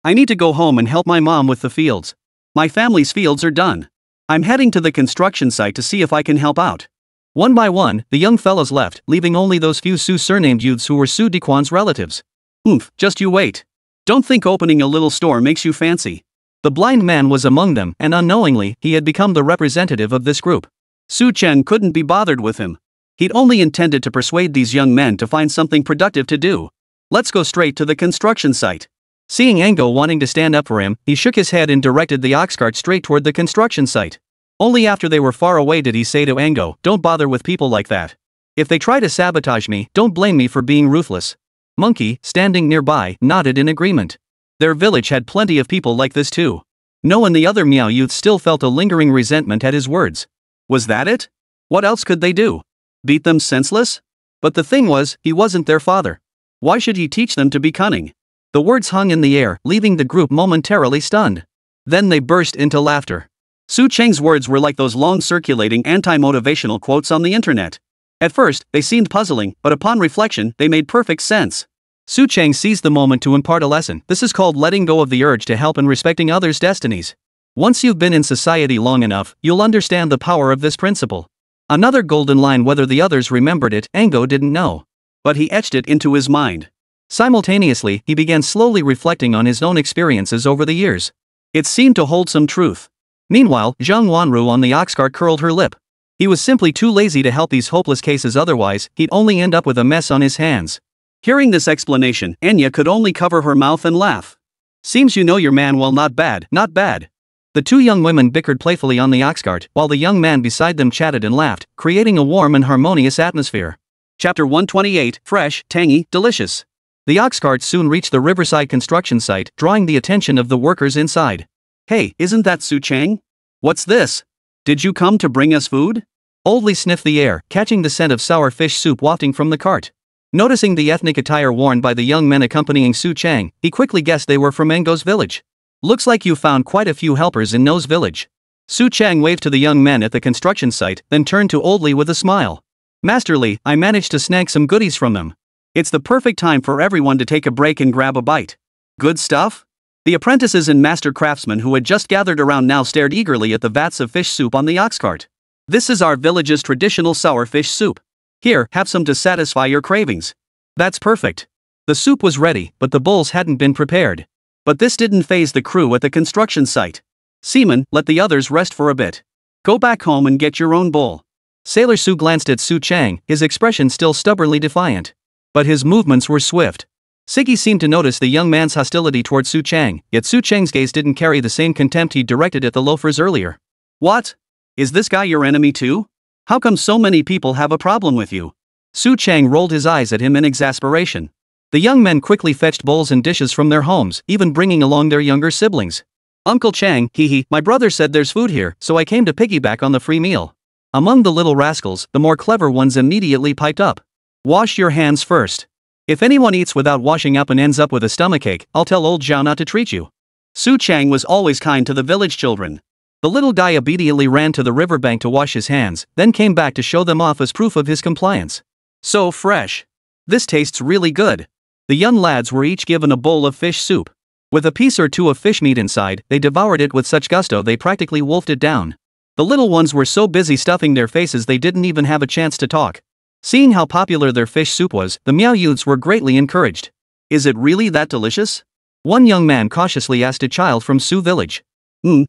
I need to go home and help my mom with the fields. My family's fields are done. I'm heading to the construction site to see if I can help out. One by one, the young fellows left, leaving only those few Su surnamed youths who were Su Dequan's relatives. Just you wait. Don't think opening a little store makes you fancy. The blind man was among them, and unknowingly, he had become the representative of this group. Su Chang couldn't be bothered with him. He'd only intended to persuade these young men to find something productive to do. Let's go straight to the construction site. Seeing Ango wanting to stand up for him, he shook his head and directed the ox cart straight toward the construction site. Only after they were far away did he say to Ango, "Don't bother with people like that. If they try to sabotage me, don't blame me for being ruthless." Monkey, standing nearby, nodded in agreement. Their village had plenty of people like this too. No, and the other Miao youth still felt a lingering resentment at his words. Was that it? What else could they do? Beat them senseless? But the thing was, he wasn't their father. Why should he teach them to be cunning? The words hung in the air, leaving the group momentarily stunned. Then they burst into laughter. Su Chang's words were like those long circulating anti-motivational quotes on the internet. At first, they seemed puzzling, but upon reflection, they made perfect sense. Su Chang seized the moment to impart a lesson. This is called letting go of the urge to help and respecting others' destinies. Once you've been in society long enough, you'll understand the power of this principle. Another golden line. Whether the others remembered it, Ango didn't know. But he etched it into his mind. Simultaneously, he began slowly reflecting on his own experiences over the years. It seemed to hold some truth. Meanwhile, Zhang Wanru on the ox cart curled her lip. He was simply too lazy to help these hopeless cases, otherwise, he'd only end up with a mess on his hands. Hearing this explanation, Enya could only cover her mouth and laugh. Seems you know your man well. Not bad. The two young women bickered playfully on the ox cart, while the young man beside them chatted and laughed, creating a warm and harmonious atmosphere. Chapter 128, Fresh, Tangy, Delicious. The ox cart soon reached the riverside construction site, drawing the attention of the workers inside. Hey, isn't that Su Chang? What's this? Did you come to bring us food? Oldly sniffed the air, catching the scent of sour fish soup wafting from the cart. Noticing the ethnic attire worn by the young men accompanying Su Chang, he quickly guessed they were from Ango's village. Looks like you found quite a few helpers in No's village. Su Chang waved to the young men at the construction site, then turned to Oldly with a smile. Masterly, I managed to snag some goodies from them. It's the perfect time for everyone to take a break and grab a bite. Good stuff? The apprentices and master craftsmen who had just gathered around now stared eagerly at the vats of fish soup on the ox cart. This is our village's traditional sour fish soup. Here, have some to satisfy your cravings. That's perfect. The soup was ready, but the bowls hadn't been prepared. But this didn't faze the crew at the construction site. Seaman, let the others rest for a bit. Go back home and get your own bowl. Sailor Su glanced at Su Chang, his expression still stubbornly defiant. But his movements were swift. Siggy seemed to notice the young man's hostility toward Su Chang, yet Su Chang's gaze didn't carry the same contempt he directed at the loafers earlier. What? Is this guy your enemy too? How come so many people have a problem with you? Su Chang rolled his eyes at him in exasperation. The young men quickly fetched bowls and dishes from their homes, even bringing along their younger siblings. Uncle Chang, hee, my brother said there's food here, so I came to piggyback on the free meal. Among the little rascals, the more clever ones immediately piped up. Wash your hands first. If anyone eats without washing up and ends up with a stomachache, I'll tell old Zhao not to treat you. Su Chang was always kind to the village children. The little guy immediately ran to the riverbank to wash his hands, then came back to show them off as proof of his compliance. So fresh. This tastes really good. The young lads were each given a bowl of fish soup. With a piece or two of fish meat inside, they devoured it with such gusto they practically wolfed it down. The little ones were so busy stuffing their faces they didn't even have a chance to talk. Seeing how popular their fish soup was, the Miao youths were greatly encouraged. Is it really that delicious? One young man cautiously asked a child from Su village.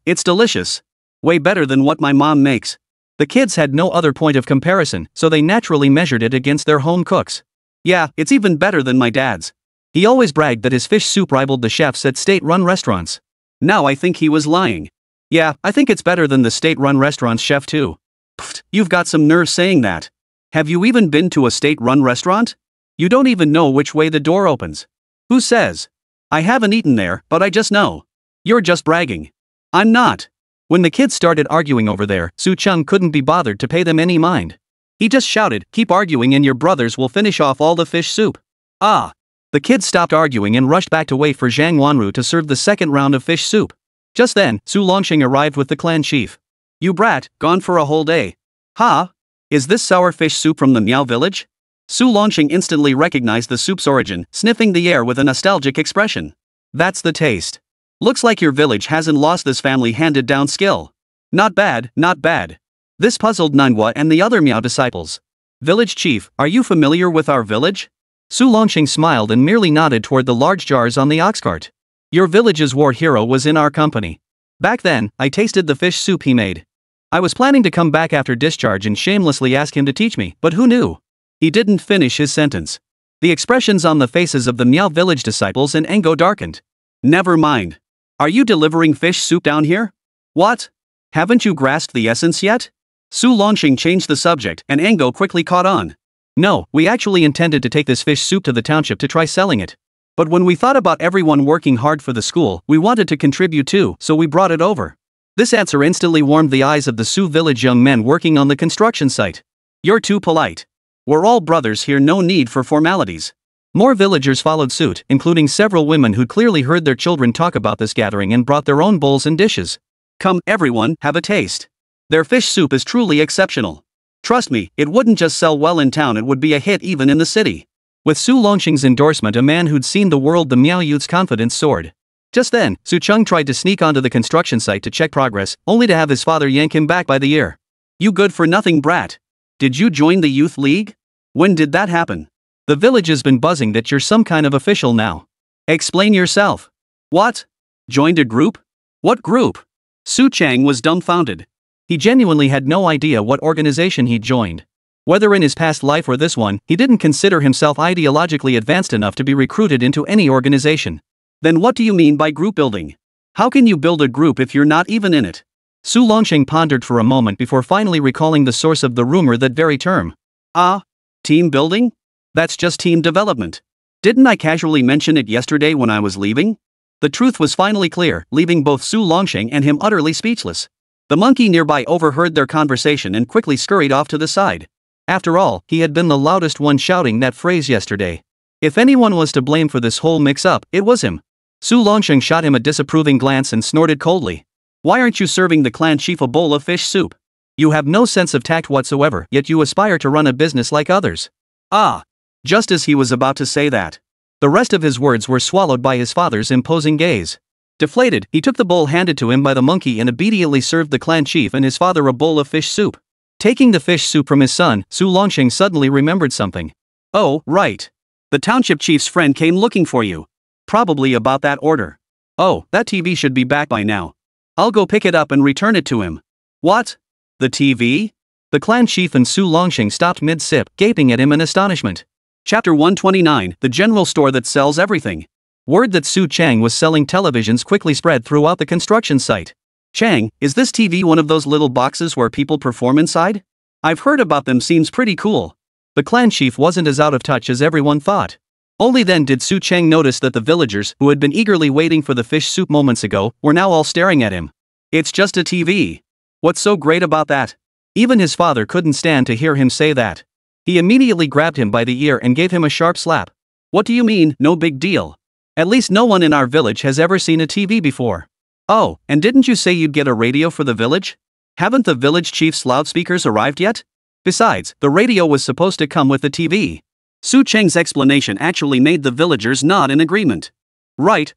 It's delicious. Way better than what my mom makes. The kids had no other point of comparison, so they naturally measured it against their home cooks. Yeah, it's even better than my dad's. He always bragged that his fish soup rivaled the chefs at state-run restaurants. Now I think he was lying. Yeah, I think it's better than the state-run restaurant's chef too. Pfft, you've got some nerve saying that. Have you even been to a state-run restaurant? You don't even know which way the door opens. Who says? I haven't eaten there, but I just know. You're just bragging. I'm not. When the kids started arguing over there, Su Chung couldn't be bothered to pay them any mind. He just shouted, keep arguing and your brothers will finish off all the fish soup. Ah. The kids stopped arguing and rushed back to wait for Zhang Wanru to serve the second round of fish soup. Just then, Su Longxing arrived with the clan chief. You brat, gone for a whole day. Ha? Is this sour fish soup from the Miao village? Su Longxing instantly recognized the soup's origin, sniffing the air with a nostalgic expression. That's the taste. Looks like your village hasn't lost this family-handed-down skill. Not bad, not bad. This puzzled Manhwa and the other Miao disciples. Village chief, are you familiar with our village? Su Longxing smiled and merely nodded toward the large jars on the ox cart. Your village's war hero was in our company. Back then, I tasted the fish soup he made. I was planning to come back after discharge and shamelessly ask him to teach me, but who knew? He didn't finish his sentence. The expressions on the faces of the Miao village disciples and Engo darkened. Never mind. Are you delivering fish soup down here? What? Haven't you grasped the essence yet? Su Longxing changed the subject and Engo quickly caught on. No, we actually intended to take this fish soup to the township to try selling it. But when we thought about everyone working hard for the school, we wanted to contribute too, so we brought it over. This answer instantly warmed the eyes of the Su village young men working on the construction site. You're too polite. We're all brothers here, no need for formalities. More villagers followed suit, including several women who clearly heard their children talk about this gathering and brought their own bowls and dishes. Come, everyone, have a taste. Their fish soup is truly exceptional. Trust me, it wouldn't just sell well in town, it would be a hit even in the city. With Su Longxing's endorsement, a man who'd seen the world, the Miao youth's confidence soared. Just then, Su Chung tried to sneak onto the construction site to check progress, only to have his father yank him back by the ear. You good-for-nothing brat. Did you join the youth league? When did that happen? The village has been buzzing that you're some kind of official now. Explain yourself. What? Joined a group? What group? Su Chang was dumbfounded. He genuinely had no idea what organization he'd joined. Whether in his past life or this one, he didn't consider himself ideologically advanced enough to be recruited into any organization. Then what do you mean by group building? How can you build a group if you're not even in it? Su Longxing pondered for a moment before finally recalling the source of the rumor, that very term. Ah, team building? That's just team development. Didn't I casually mention it yesterday when I was leaving? The truth was finally clear, leaving both Su Longxing and him utterly speechless. The monkey nearby overheard their conversation and quickly scurried off to the side. After all, he had been the loudest one shouting that phrase yesterday. If anyone was to blame for this whole mix-up, it was him. Su Longxing shot him a disapproving glance and snorted coldly. Why aren't you serving the clan chief a bowl of fish soup? You have no sense of tact whatsoever, yet you aspire to run a business like others. Ah! Just as he was about to say that, the rest of his words were swallowed by his father's imposing gaze. Deflated, he took the bowl handed to him by the monkey and immediately served the clan chief and his father a bowl of fish soup. Taking the fish soup from his son, Su Longxing suddenly remembered something. Oh, right. The township chief's friend came looking for you. Probably about that order. Oh, that TV should be back by now. I'll go pick it up and return it to him. What? The TV? The clan chief and Su Longxing stopped mid-sip, gaping at him in astonishment. Chapter 129, the general store that sells everything. Word that Su Chang was selling televisions quickly spread throughout the construction site. Chang, is this TV one of those little boxes where people perform inside? I've heard about them, seems pretty cool. The clan chief wasn't as out of touch as everyone thought. Only then did Su Cheng notice that the villagers, who had been eagerly waiting for the fish soup moments ago, were now all staring at him. It's just a TV. What's so great about that? Even his father couldn't stand to hear him say that. He immediately grabbed him by the ear and gave him a sharp slap. What do you mean, no big deal? At least no one in our village has ever seen a TV before. Oh, and didn't you say you'd get a radio for the village? Haven't the village chief's loudspeakers arrived yet? Besides, the radio was supposed to come with the TV. Su Cheng's explanation actually made the villagers nod in agreement. Right.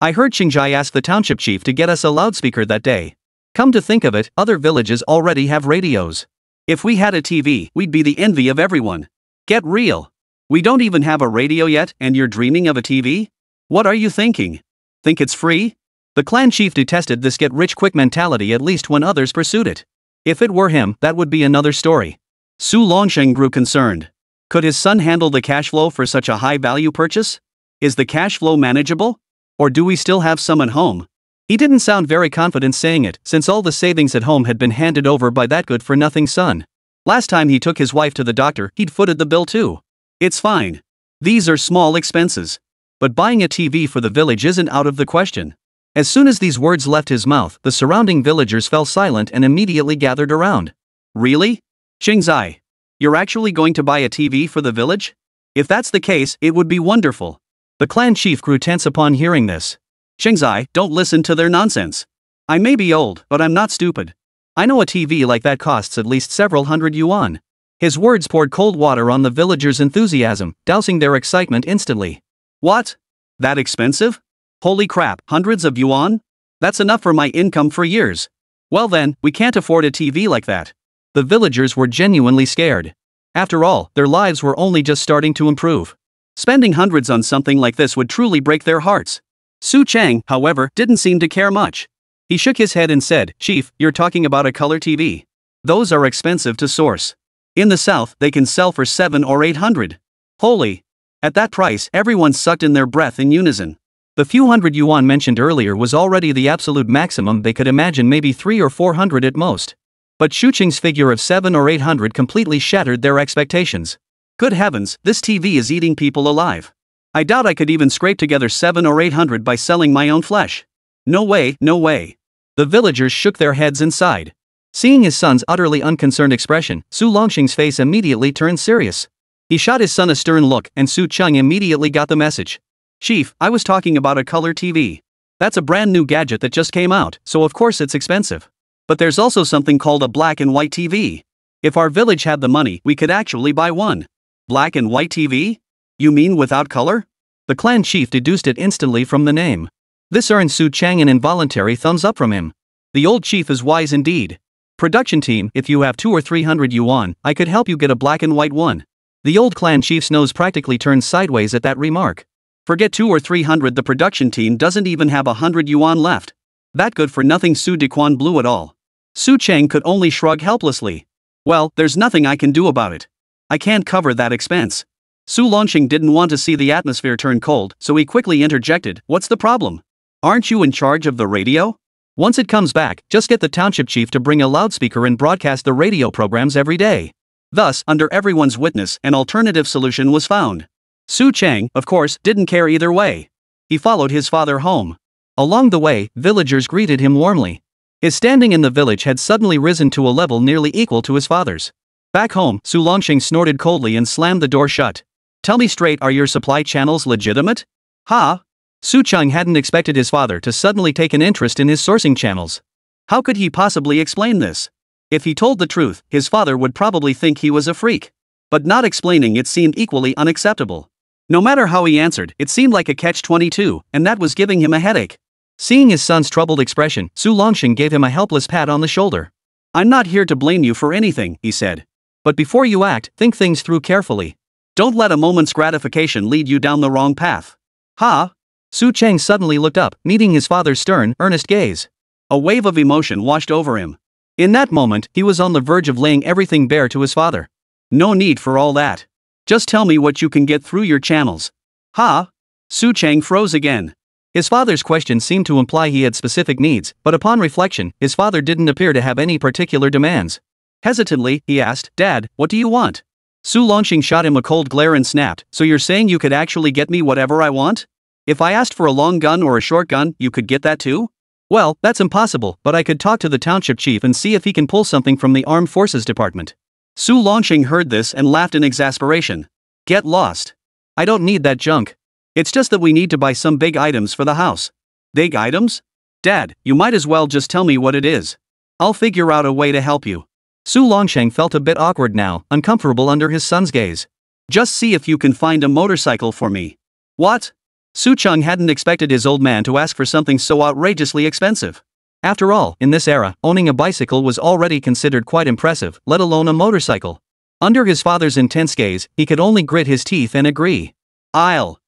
I heard Qingjai ask the township chief to get us a loudspeaker that day. Come to think of it, other villages already have radios. If we had a TV, we'd be the envy of everyone. Get real. We don't even have a radio yet, and you're dreaming of a TV? What are you thinking? Think it's free? The clan chief detested this get-rich-quick mentality, at least when others pursued it. If it were him, that would be another story. Su Longsheng grew concerned. Could his son handle the cash flow for such a high-value purchase? Is the cash flow manageable? Or do we still have some at home? He didn't sound very confident saying it, since all the savings at home had been handed over by that good-for-nothing son. Last time he took his wife to the doctor, he'd footed the bill too. It's fine. These are small expenses. But buying a TV for the village isn't out of the question. As soon as these words left his mouth, the surrounding villagers fell silent and immediately gathered around. Really? Qingzai, you're actually going to buy a TV for the village? If that's the case, it would be wonderful. The clan chief grew tense upon hearing this. Qingzai, don't listen to their nonsense. I may be old, but I'm not stupid. I know a TV like that costs at least several hundred yuan. His words poured cold water on the villagers' enthusiasm, dousing their excitement instantly. What? That expensive? Holy crap, hundreds of yuan? That's enough for my income for years. Well then, we can't afford a TV like that. The villagers were genuinely scared. After all, their lives were only just starting to improve. Spending hundreds on something like this would truly break their hearts. Su Cheng, however, didn't seem to care much. He shook his head and said, Chief, you're talking about a color TV. Those are expensive to source. In the south, they can sell for 700 or 800. Holy! At that price, everyone sucked in their breath in unison. The few hundred yuan mentioned earlier was already the absolute maximum they could imagine, maybe 300 or 400 at most. But Shu Qing's figure of 700 or 800 completely shattered their expectations. Good heavens, this TV is eating people alive. I doubt I could even scrape together 700 or 800 by selling my own flesh. No way, no way. The villagers shook their heads and sighed. Seeing his son's utterly unconcerned expression, Su Longxing's face immediately turned serious. He shot his son a stern look, and Su Cheng immediately got the message. Chief, I was talking about a color TV. That's a brand new gadget that just came out, so of course it's expensive. But there's also something called a black and white TV. If our village had the money, we could actually buy one. Black and white TV? You mean without color? The clan chief deduced it instantly from the name. This earned Su Cheng an involuntary thumbs up from him. The old chief is wise indeed. Production team, if you have 200 or 300 yuan, I could help you get a black and white one. The old clan chief's nose practically turned sideways at that remark. Forget 200 or 300, the production team doesn't even have 100 yuan left. That good for nothing Su Dequan blew it all. Su Cheng could only shrug helplessly. Well, there's nothing I can do about it. I can't cover that expense. Su Longxing didn't want to see the atmosphere turn cold, so he quickly interjected, what's the problem? Aren't you in charge of the radio? Once it comes back, just get the township chief to bring a loudspeaker and broadcast the radio programs every day. Thus, under everyone's witness, an alternative solution was found. Su Cheng, of course, didn't care either way. He followed his father home. Along the way, villagers greeted him warmly. His standing in the village had suddenly risen to a level nearly equal to his father's. Back home, Su Longxing snorted coldly and slammed the door shut. Tell me straight, are your supply channels legitimate? Ha? Su Cheng hadn't expected his father to suddenly take an interest in his sourcing channels. How could he possibly explain this? If he told the truth, his father would probably think he was a freak. But not explaining it seemed equally unacceptable. No matter how he answered, it seemed like a catch-22, and that was giving him a headache. Seeing his son's troubled expression, Su Longxing gave him a helpless pat on the shoulder. I'm not here to blame you for anything, he said. But before you act, think things through carefully. Don't let a moment's gratification lead you down the wrong path. Ha? Su Cheng suddenly looked up, meeting his father's stern, earnest gaze. A wave of emotion washed over him. In that moment, he was on the verge of laying everything bare to his father. No need for all that. Just tell me what you can get through your channels. Ha? Su Cheng froze again. His father's question seemed to imply he had specific needs, but upon reflection, his father didn't appear to have any particular demands. Hesitantly, he asked, Dad, what do you want? Su Longxing shot him a cold glare and snapped, so you're saying you could actually get me whatever I want? If I asked for a long gun or a short gun, you could get that too? Well, that's impossible, but I could talk to the township chief and see if he can pull something from the Armed Forces Department. Su Longxing heard this and laughed in exasperation. Get lost. I don't need that junk. It's just that we need to buy some big items for the house. Big items? Dad, you might as well just tell me what it is. I'll figure out a way to help you. Su Longxing felt a bit awkward now, uncomfortable under his son's gaze. Just see if you can find a motorcycle for me. What? Su Cheng hadn't expected his old man to ask for something so outrageously expensive. After all, in this era, owning a bicycle was already considered quite impressive, let alone a motorcycle. Under his father's intense gaze, he could only grit his teeth and agree. I'll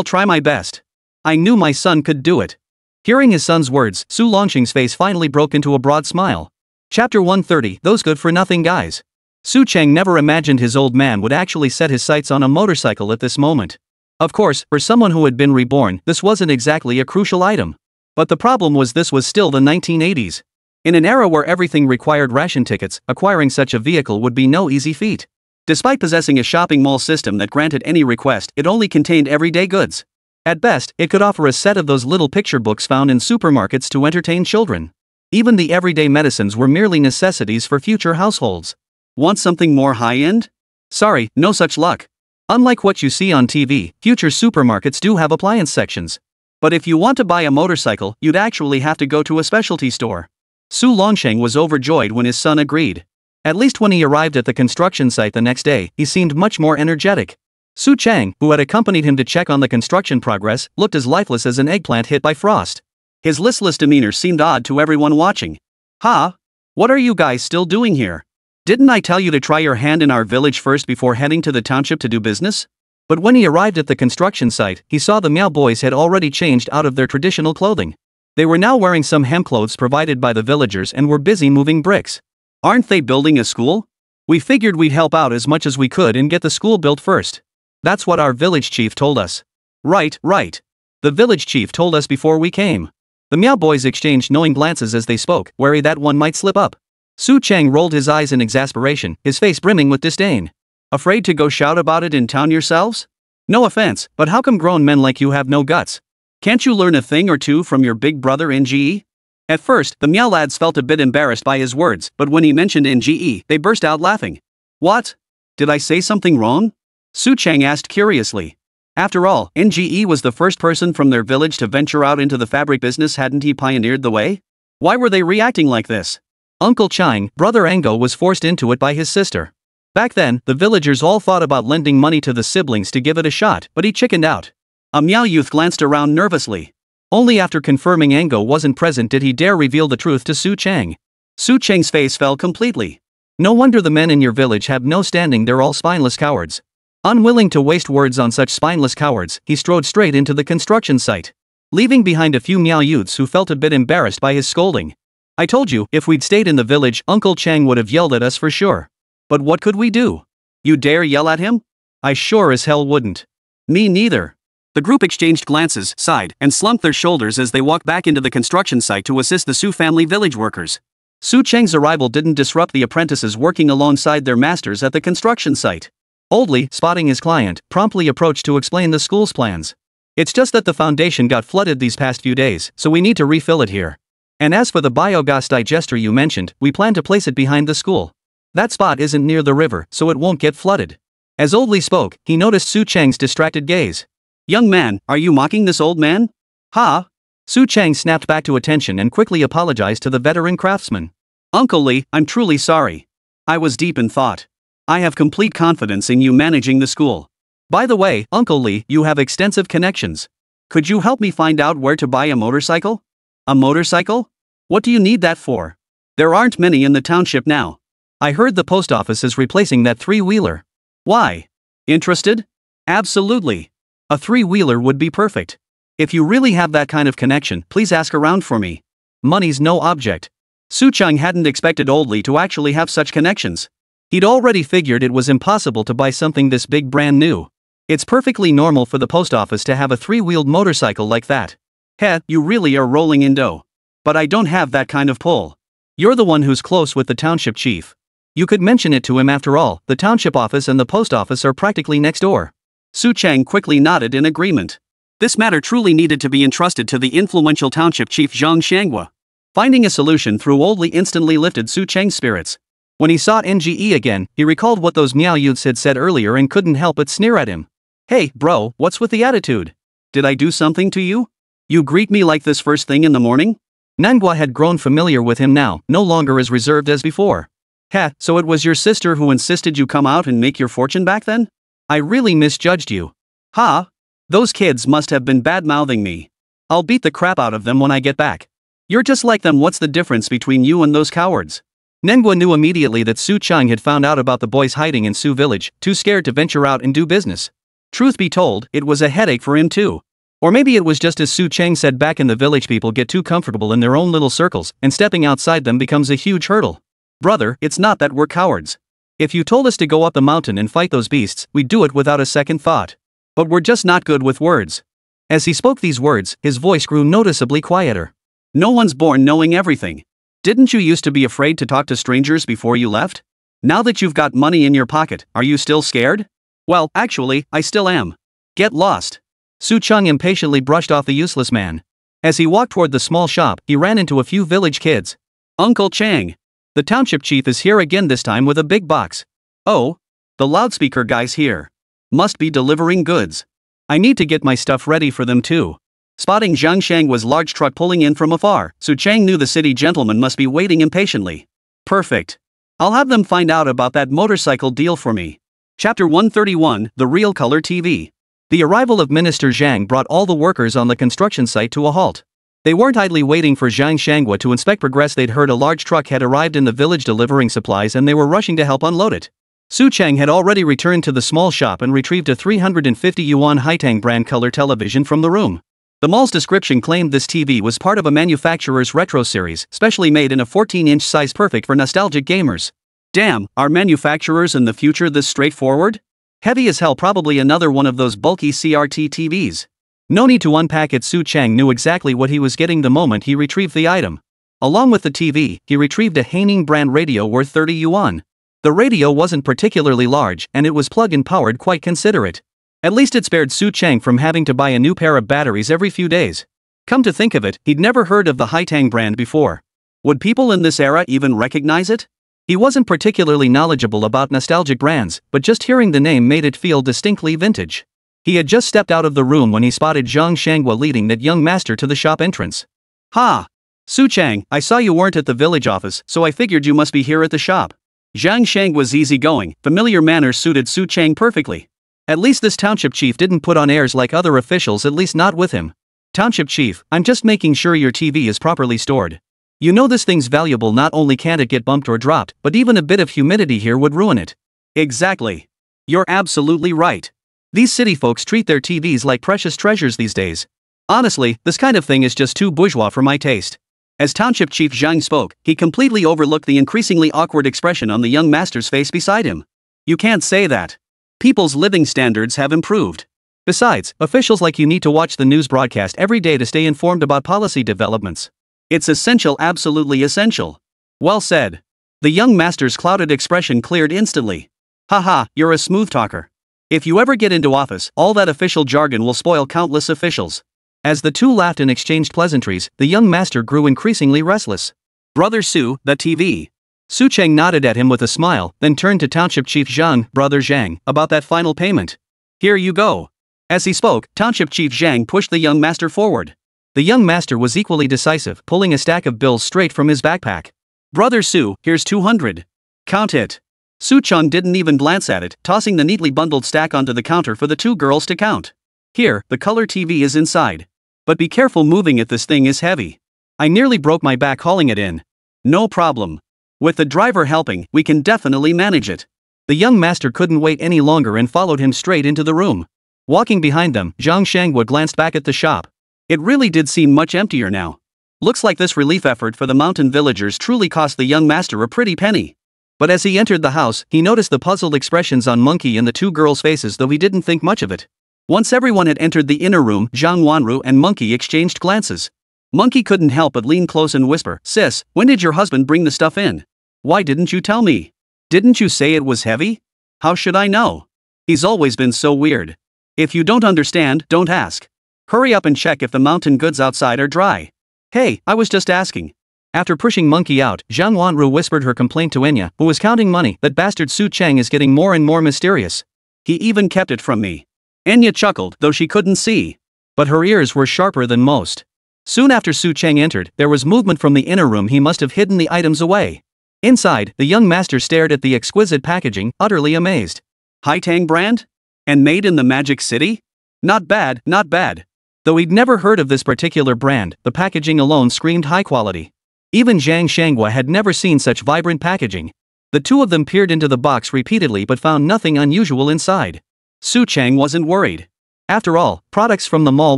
try my best. I knew my son could do it. Hearing his son's words, Su Longxing's face finally broke into a broad smile. Chapter 130, Those Good-for-Nothing Guys. Su Cheng never imagined his old man would actually set his sights on a motorcycle at this moment. Of course, for someone who had been reborn, this wasn't exactly a crucial item. But the problem was this was still the 1980s. In an era where everything required ration tickets, acquiring such a vehicle would be no easy feat. Despite possessing a shopping mall system that granted any request, it only contained everyday goods. At best, it could offer a set of those little picture books found in supermarkets to entertain children. Even the everyday medicines were merely necessities for future households. Want something more high-end? Sorry, no such luck. Unlike what you see on TV, future supermarkets do have appliance sections. But if you want to buy a motorcycle, you'd actually have to go to a specialty store. Su Longxing was overjoyed when his son agreed. At least when he arrived at the construction site the next day, he seemed much more energetic. Su Cheng, who had accompanied him to check on the construction progress, looked as lifeless as an eggplant hit by frost. His listless demeanor seemed odd to everyone watching. Huh? What are you guys still doing here? Didn't I tell you to try your hand in our village first before heading to the township to do business? But when he arrived at the construction site, he saw the Miao boys had already changed out of their traditional clothing. They were now wearing some hemp clothes provided by the villagers and were busy moving bricks. Aren't they building a school? We figured we'd help out as much as we could and get the school built first. That's what our village chief told us. Right. The village chief told us before we came. The Miao boys exchanged knowing glances as they spoke, wary that one might slip up. Su Cheng rolled his eyes in exasperation, his face brimming with disdain. Afraid to go shout about it in town yourselves? No offense, but how come grown men like you have no guts? Can't you learn a thing or two from your big brother NGE? At first, the Miao lads felt a bit embarrassed by his words, but when he mentioned NGE, they burst out laughing. What? Did I say something wrong? Su Cheng asked curiously. After all, NGE was the first person from their village to venture out into the fabric business. Hadn't he pioneered the way? Why were they reacting like this? Uncle Chang, brother Ango, was forced into it by his sister. Back then, the villagers all thought about lending money to the siblings to give it a shot, but he chickened out. A Miao youth glanced around nervously. Only after confirming Ango wasn't present did he dare reveal the truth to Su Cheng. Su Cheng's face fell completely. No wonder the men in your village have no standing, they're all spineless cowards. Unwilling to waste words on such spineless cowards, he strode straight into the construction site, leaving behind a few Miao youths who felt a bit embarrassed by his scolding. I told you, if we'd stayed in the village, Uncle Chang would have yelled at us for sure. But what could we do? You dare yell at him? I sure as hell wouldn't. Me neither. The group exchanged glances, sighed, and slumped their shoulders as they walked back into the construction site to assist the Su family village workers. Su Cheng's arrival didn't disrupt the apprentices working alongside their masters at the construction site. Oldly, spotting his client, promptly approached to explain the school's plans. It's just that the foundation got flooded these past few days, so we need to refill it here. And as for the biogas digester you mentioned, we plan to place it behind the school. That spot isn't near the river, so it won't get flooded. As Oldly spoke, he noticed Su Cheng's distracted gaze. Young man, are you mocking this old man? Ha! Su Cheng snapped back to attention and quickly apologized to the veteran craftsman. Uncle Lee, I'm truly sorry. I was deep in thought. I have complete confidence in you managing the school. By the way, Uncle Lee, you have extensive connections. Could you help me find out where to buy a motorcycle? A motorcycle? What do you need that for? There aren't many in the township now. I heard the post office is replacing that three-wheeler. Why? Interested? Absolutely. A three-wheeler would be perfect. If you really have that kind of connection, please ask around for me. Money's no object. Su Cheng hadn't expected Oldly to actually have such connections. He'd already figured it was impossible to buy something this big brand new. It's perfectly normal for the post office to have a three-wheeled motorcycle like that. Heh, you really are rolling in dough. But I don't have that kind of pull. You're the one who's close with the township chief. You could mention it to him after all, the township office and the post office are practically next door. Su Chang quickly nodded in agreement. This matter truly needed to be entrusted to the influential township chief Zhang Shanghua. Finding a solution through Oldly instantly lifted Su Chang's spirits. When he saw NGE again, he recalled what those Miao youths had said earlier and couldn't help but sneer at him. Hey, bro, what's with the attitude? Did I do something to you? You greet me like this first thing in the morning? Manhwa had grown familiar with him now, no longer as reserved as before. Ha, so it was your sister who insisted you come out and make your fortune back then? I really misjudged you. Ha? Those kids must have been bad-mouthing me. I'll beat the crap out of them when I get back. You're just like them. What's the difference between you and those cowards? Manhwa knew immediately that Su Chang had found out about the boys hiding in Su village, too scared to venture out and do business. Truth be told, it was a headache for him too. Or maybe it was just as Su Chang said back in the village, people get too comfortable in their own little circles, and stepping outside them becomes a huge hurdle. Brother, it's not that we're cowards. If you told us to go up the mountain and fight those beasts, we'd do it without a second thought. But we're just not good with words. As he spoke these words, his voice grew noticeably quieter. No one's born knowing everything. Didn't you used to be afraid to talk to strangers before you left? Now that you've got money in your pocket, are you still scared? Well, actually, I still am. Get lost. Su Chang impatiently brushed off the useless man. As he walked toward the small shop, he ran into a few village kids. Uncle Chang. The township chief is here again, this time with a big box. Oh, the loudspeaker guy's here. Must be delivering goods. I need to get my stuff ready for them too. Spotting Zhang Shangua's large truck pulling in from afar, Su Chang knew the city gentleman must be waiting impatiently. Perfect. I'll have them find out about that motorcycle deal for me. Chapter 131, The Real Color TV. The arrival of Minister Zhang brought all the workers on the construction site to a halt. They weren't idly waiting for Zhang Shanghua to inspect progress. They'd heard a large truck had arrived in the village delivering supplies and they were rushing to help unload it. Su Chang had already returned to the small shop and retrieved a 350 yuan Haitang brand color television from the room. The mall's description claimed this TV was part of a manufacturer's retro series, specially made in a 14-inch size, perfect for nostalgic gamers. Damn, are manufacturers in the future this straightforward? Heavy as hell, probably another one of those bulky CRT TVs. No need to unpack it. Su Chang knew exactly what he was getting the moment he retrieved the item. Along with the TV, he retrieved a Haining brand radio worth 30 yuan. The radio wasn't particularly large and it was plug-in powered, quite considerate. At least it spared Su Chang from having to buy a new pair of batteries every few days. Come to think of it, he'd never heard of the Haitang brand before. Would people in this era even recognize it? He wasn't particularly knowledgeable about nostalgic brands, but just hearing the name made it feel distinctly vintage. He had just stepped out of the room when he spotted Zhang Shanghua leading that young master to the shop entrance. Ha! Su Chang, I saw you weren't at the village office, so I figured you must be here at the shop. Zhang Shanghua's easygoing, familiar manners suited Su Chang perfectly. At least this township chief didn't put on airs like other officials, at least not with him. Township chief, I'm just making sure your TV is properly stored. You know this thing's valuable. Not only can't it get bumped or dropped, but even a bit of humidity here would ruin it. Exactly. You're absolutely right. These city folks treat their TVs like precious treasures these days. Honestly, this kind of thing is just too bourgeois for my taste. As Township Chief Zhang spoke, he completely overlooked the increasingly awkward expression on the young master's face beside him. You can't say that. People's living standards have improved. Besides, officials like you need to watch the news broadcast every day to stay informed about policy developments. It's essential, absolutely essential. Well said. The young master's clouded expression cleared instantly. Haha, you're a smooth talker. If you ever get into office, all that official jargon will spoil countless officials. As the two laughed and exchanged pleasantries, the young master grew increasingly restless. Brother Su, the TV. Su Chang nodded at him with a smile, then turned to Township Chief Zhang, Brother Zhang, about that final payment. Here you go. As he spoke, Township Chief Zhang pushed the young master forward. The young master was equally decisive, pulling a stack of bills straight from his backpack. Brother Su, here's 200. Count it. Su Chang didn't even glance at it, tossing the neatly bundled stack onto the counter for the two girls to count. Here, the color TV is inside. But be careful moving it, this thing is heavy. I nearly broke my back hauling it in. No problem. With the driver helping, we can definitely manage it. The young master couldn't wait any longer and followed him straight into the room. Walking behind them, Zhang Shanghua glanced back at the shop. It really did seem much emptier now. Looks like this relief effort for the mountain villagers truly cost the young master a pretty penny. But as he entered the house, he noticed the puzzled expressions on Monkey and the two girls' faces, though he didn't think much of it. Once everyone had entered the inner room, Zhang Wanru and Monkey exchanged glances. Monkey couldn't help but lean close and whisper, "Sis, when did your husband bring the stuff in? Why didn't you tell me?" Didn't you say it was heavy? How should I know? He's always been so weird. If you don't understand, don't ask. Hurry up and check if the mountain goods outside are dry. Hey, I was just asking. After pushing Monkey out, Zhang Wanru whispered her complaint to Enya, who was counting money. That bastard Su Cheng is getting more and more mysterious. He even kept it from me. Enya chuckled, though she couldn't see. But her ears were sharper than most. Soon after Su Cheng entered, there was movement from the inner room. He must have hidden the items away. Inside, the young master stared at the exquisite packaging, utterly amazed. Haitang brand? And made in the Magic City? Not bad, not bad. Though he'd never heard of this particular brand, the packaging alone screamed high quality. Even Zhang Shanghua had never seen such vibrant packaging. The two of them peered into the box repeatedly but found nothing unusual inside. Su Cheng wasn't worried. After all, products from the mall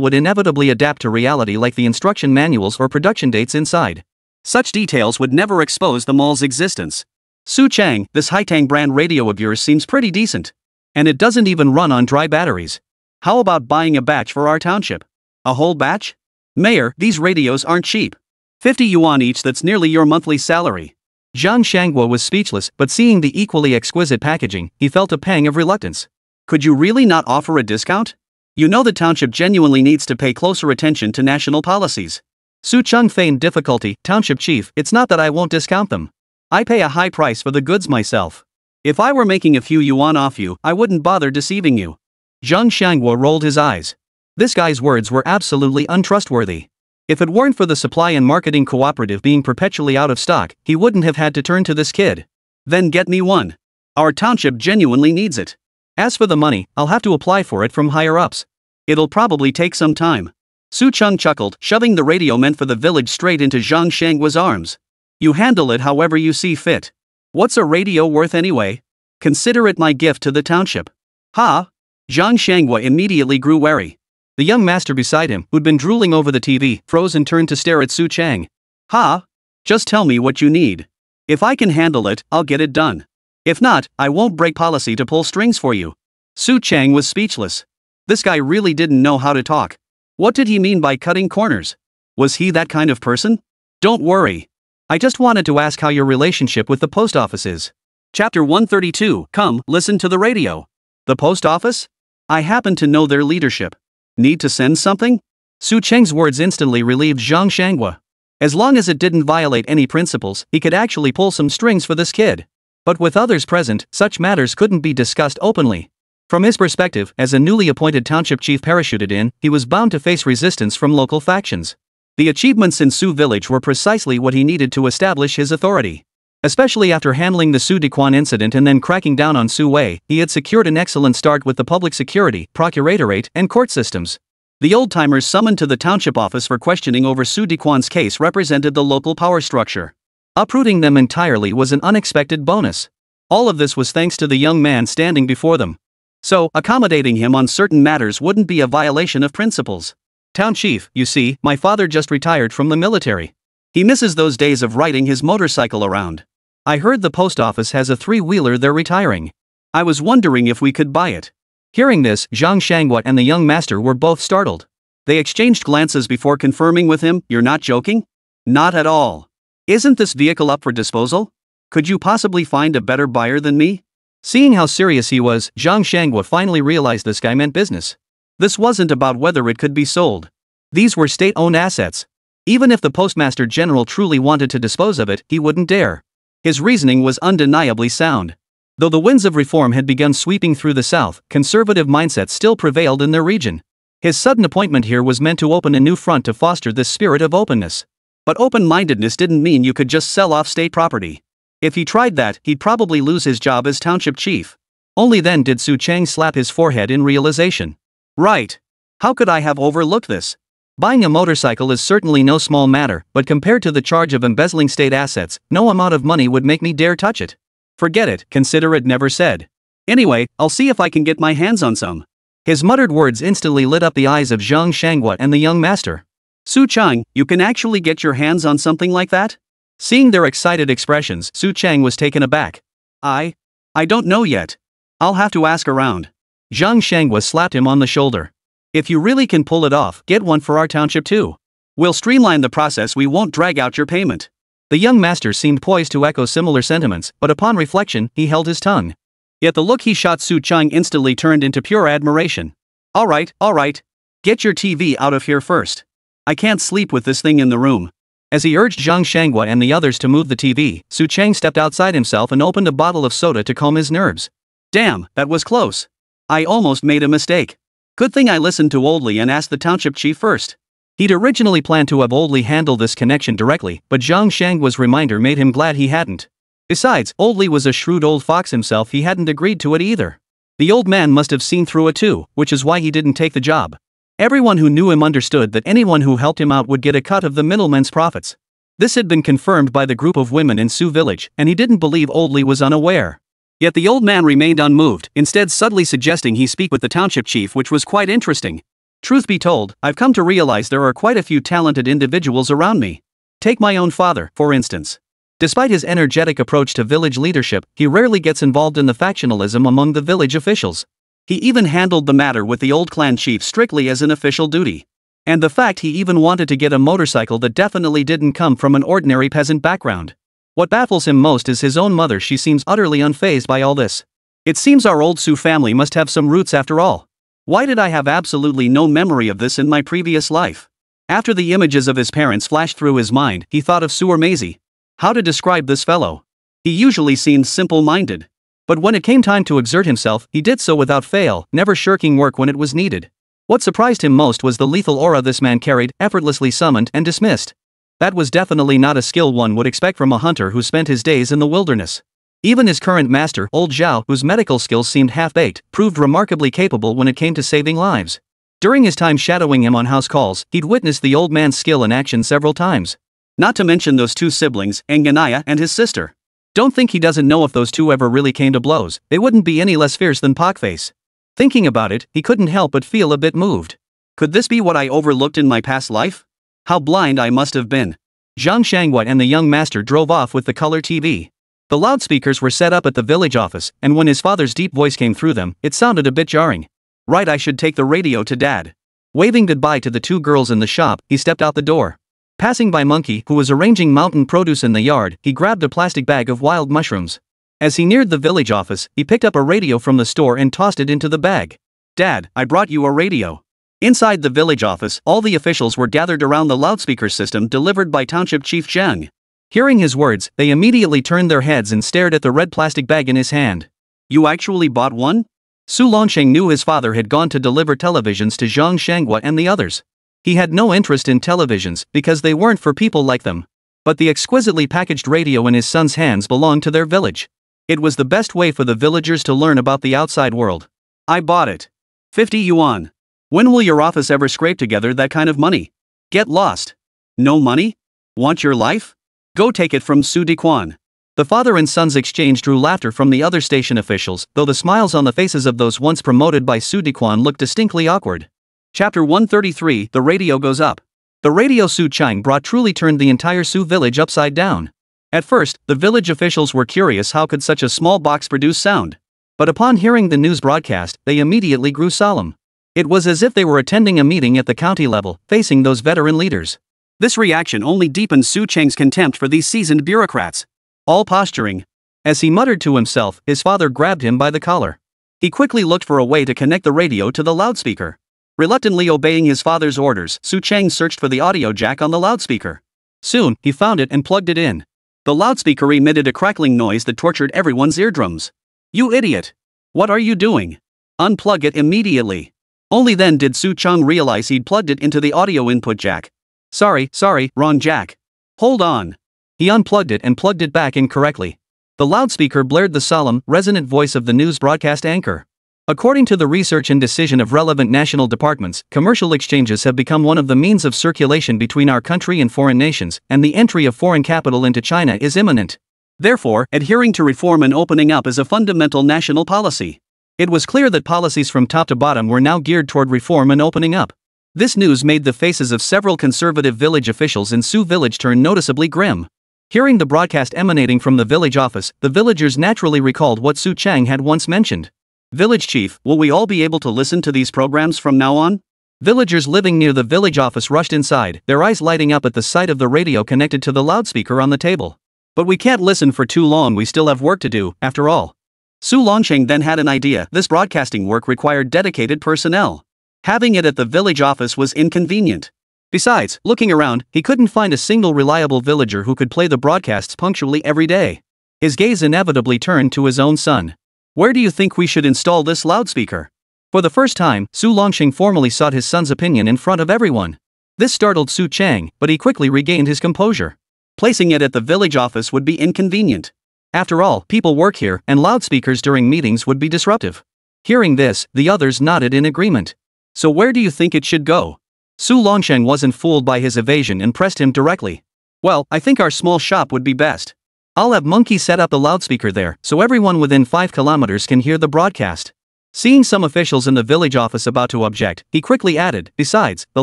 would inevitably adapt to reality, like the instruction manuals or production dates inside. Such details would never expose the mall's existence. Su Cheng, this Haitang brand radio of yours seems pretty decent. And it doesn't even run on dry batteries. How about buying a batch for our township? A whole batch? Mayor, these radios aren't cheap. 50 yuan each, that's nearly your monthly salary. Zhang Shanghua was speechless, but seeing the equally exquisite packaging, he felt a pang of reluctance. Could you really not offer a discount? You know the township genuinely needs to pay closer attention to national policies. Su Cheng feigned difficulty. Township chief, it's not that I won't discount them. I pay a high price for the goods myself. If I were making a few yuan off you, I wouldn't bother deceiving you. Zhang Shanghua rolled his eyes. This guy's words were absolutely untrustworthy. If it weren't for the supply and marketing cooperative being perpetually out of stock, he wouldn't have had to turn to this kid. Then get me one. Our township genuinely needs it. As for the money, I'll have to apply for it from higher ups. It'll probably take some time. Su Cheng chuckled, shoving the radio meant for the village straight into Zhang Shanghua's arms. You handle it however you see fit. What's a radio worth anyway? Consider it my gift to the township. Ha! Zhang Shanghua immediately grew wary. The young master beside him, who'd been drooling over the TV, froze and turned to stare at Su Cheng. Ha! Just tell me what you need. If I can handle it, I'll get it done. If not, I won't break policy to pull strings for you. Su Cheng was speechless. This guy really didn't know how to talk. What did he mean by cutting corners? Was he that kind of person? Don't worry. I just wanted to ask how your relationship with the post office is. Chapter 132. Come, listen to the radio. The post office? I happen to know their leadership. Need to send something? Su Cheng's words instantly relieved Zhang Shanghua. As long as it didn't violate any principles, he could actually pull some strings for this kid. But with others present, such matters couldn't be discussed openly. From his perspective, as a newly appointed township chief parachuted in, he was bound to face resistance from local factions. The achievements in Su Village were precisely what he needed to establish his authority. Especially after handling the Su Dequan incident and then cracking down on Su Wei, he had secured an excellent start with the public security, procuratorate, and court systems. The old-timers summoned to the township office for questioning over Su Dequan's case represented the local power structure. Uprooting them entirely was an unexpected bonus. All of this was thanks to the young man standing before them. So, accommodating him on certain matters wouldn't be a violation of principles. Town chief, you see, my father just retired from the military. He misses those days of riding his motorcycle around. I heard the post office has a three-wheeler they're retiring. I was wondering if we could buy it. Hearing this, Zhang Shanghua and the young master were both startled. They exchanged glances before confirming with him, "You're not joking?" "Not at all. Isn't this vehicle up for disposal? Could you possibly find a better buyer than me?" Seeing how serious he was, Zhang Shanghua finally realized this guy meant business. This wasn't about whether it could be sold. These were state-owned assets. Even if the postmaster general truly wanted to dispose of it, he wouldn't dare. His reasoning was undeniably sound. Though the winds of reform had begun sweeping through the south, conservative mindsets still prevailed in their region. His sudden appointment here was meant to open a new front to foster this spirit of openness. But open-mindedness didn't mean you could just sell off state property. If he tried that, he'd probably lose his job as township chief. Only then did Su Cheng slap his forehead in realization. Right. How could I have overlooked this? Buying a motorcycle is certainly no small matter, but compared to the charge of embezzling state assets, no amount of money would make me dare touch it. Forget it, consider it never said. Anyway, I'll see if I can get my hands on some. His muttered words instantly lit up the eyes of Zhang Shanghua and the young master. Su Cheng, you can actually get your hands on something like that? Seeing their excited expressions, Su Cheng was taken aback. I don't know yet. I'll have to ask around. Zhang Shanghua slapped him on the shoulder. If you really can pull it off, get one for our township too. We'll streamline the process, we won't drag out your payment. The young master seemed poised to echo similar sentiments, but upon reflection, he held his tongue. Yet the look he shot Su Chang instantly turned into pure admiration. Alright. Get your TV out of here first. I can't sleep with this thing in the room. As he urged Zhang Shangwa and the others to move the TV, Su Chang stepped outside himself and opened a bottle of soda to calm his nerves. Damn, that was close. I almost made a mistake. Good thing I listened to Old Li and asked the township chief first. He'd originally planned to have Old Li handle this connection directly, but Zhang Shangwa's reminder made him glad he hadn't. Besides, Old Li was a shrewd old fox himself, he hadn't agreed to it either. The old man must have seen through it too, which is why he didn't take the job. Everyone who knew him understood that anyone who helped him out would get a cut of the middleman's profits. This had been confirmed by the group of women in Su village, and he didn't believe Old Li was unaware. Yet the old man remained unmoved, instead subtly suggesting he speak with the township chief, which was quite interesting. Truth be told, I've come to realize there are quite a few talented individuals around me. Take my own father, for instance. Despite his energetic approach to village leadership, he rarely gets involved in the factionalism among the village officials. He even handled the matter with the old clan chief strictly as an official duty. And the fact he even wanted to get a motorcycle that definitely didn't come from an ordinary peasant background. What baffles him most is his own mother. She seems utterly unfazed by all this. It seems our old Su family must have some roots after all. Why did I have absolutely no memory of this in my previous life? After the images of his parents flashed through his mind, he thought of Su or Maisie. How to describe this fellow? He usually seemed simple-minded. But when it came time to exert himself, he did so without fail, never shirking work when it was needed. What surprised him most was the lethal aura this man carried, effortlessly summoned and dismissed. That was definitely not a skill one would expect from a hunter who spent his days in the wilderness. Even his current master, Old Zhao, whose medical skills seemed half-baked, proved remarkably capable when it came to saving lives. During his time shadowing him on house calls, he'd witnessed the old man's skill in action several times. Not to mention those two siblings, Anganaya and his sister. Don't think he doesn't know if those two ever really came to blows, they wouldn't be any less fierce than Pockface. Thinking about it, he couldn't help but feel a bit moved. Could this be what I overlooked in my past life? How blind I must have been. Zhang Shangwa and the young master drove off with the color TV. The loudspeakers were set up at the village office, and when his father's deep voice came through them, it sounded a bit jarring. Right, I should take the radio to Dad. Waving goodbye to the two girls in the shop, he stepped out the door. Passing by Monkey, who was arranging mountain produce in the yard, he grabbed a plastic bag of wild mushrooms. As he neared the village office, he picked up a radio from the store and tossed it into the bag. Dad, I brought you a radio. Inside the village office, all the officials were gathered around the loudspeaker system delivered by Township Chief Zhang. Hearing his words, they immediately turned their heads and stared at the red plastic bag in his hand. You actually bought one? Su Longsheng knew his father had gone to deliver televisions to Zhang Shangwa and the others. He had no interest in televisions because they weren't for people like them. But the exquisitely packaged radio in his son's hands belonged to their village. It was the best way for the villagers to learn about the outside world. I bought it. 50 yuan. When will your office ever scrape together that kind of money? Get lost. No money? Want your life? Go take it from Su Diquan. The father and son's exchange drew laughter from the other station officials, though the smiles on the faces of those once promoted by Su Diquan looked distinctly awkward. Chapter 133, The Radio Goes Up. The radio Su Chang brought truly turned the entire Su village upside down. At first, the village officials were curious how could such a small box produce sound. But upon hearing the news broadcast, they immediately grew solemn. It was as if they were attending a meeting at the county level, facing those veteran leaders. This reaction only deepened Su Chang's contempt for these seasoned bureaucrats. All posturing. As he muttered to himself, his father grabbed him by the collar. He quickly looked for a way to connect the radio to the loudspeaker. Reluctantly obeying his father's orders, Su Chang searched for the audio jack on the loudspeaker. Soon, he found it and plugged it in. The loudspeaker emitted a crackling noise that tortured everyone's eardrums. You idiot! What are you doing? Unplug it immediately. Only then did Su Chang realize he'd plugged it into the audio input jack. Sorry, wrong jack. Hold on. He unplugged it and plugged it back in correctly. The loudspeaker blared the solemn, resonant voice of the news broadcast anchor. According to the research and decision of relevant national departments, commercial exchanges have become one of the means of circulation between our country and foreign nations, and the entry of foreign capital into China is imminent. Therefore, adhering to reform and opening up is a fundamental national policy. It was clear that policies from top to bottom were now geared toward reform and opening up. This news made the faces of several conservative village officials in Su village turn noticeably grim. Hearing the broadcast emanating from the village office, the villagers naturally recalled what Su Chang had once mentioned. Village chief, will we all be able to listen to these programs from now on? Villagers living near the village office rushed inside, their eyes lighting up at the sight of the radio connected to the loudspeaker on the table. But we can't listen for too long, we still have work to do, after all. Su Longsheng then had an idea. This broadcasting work required dedicated personnel. Having it at the village office was inconvenient. Besides, looking around, he couldn't find a single reliable villager who could play the broadcasts punctually every day. His gaze inevitably turned to his own son. Where do you think we should install this loudspeaker? For the first time, Su Longsheng formally sought his son's opinion in front of everyone. This startled Su Chang, but he quickly regained his composure. Placing it at the village office would be inconvenient. After all, people work here, and loudspeakers during meetings would be disruptive. Hearing this, the others nodded in agreement. So where do you think it should go? Su Longsheng wasn't fooled by his evasion and pressed him directly. Well, I think our small shop would be best. I'll have Monkey set up the loudspeaker there, so everyone within 5 kilometers can hear the broadcast. Seeing some officials in the village office about to object, he quickly added, besides, the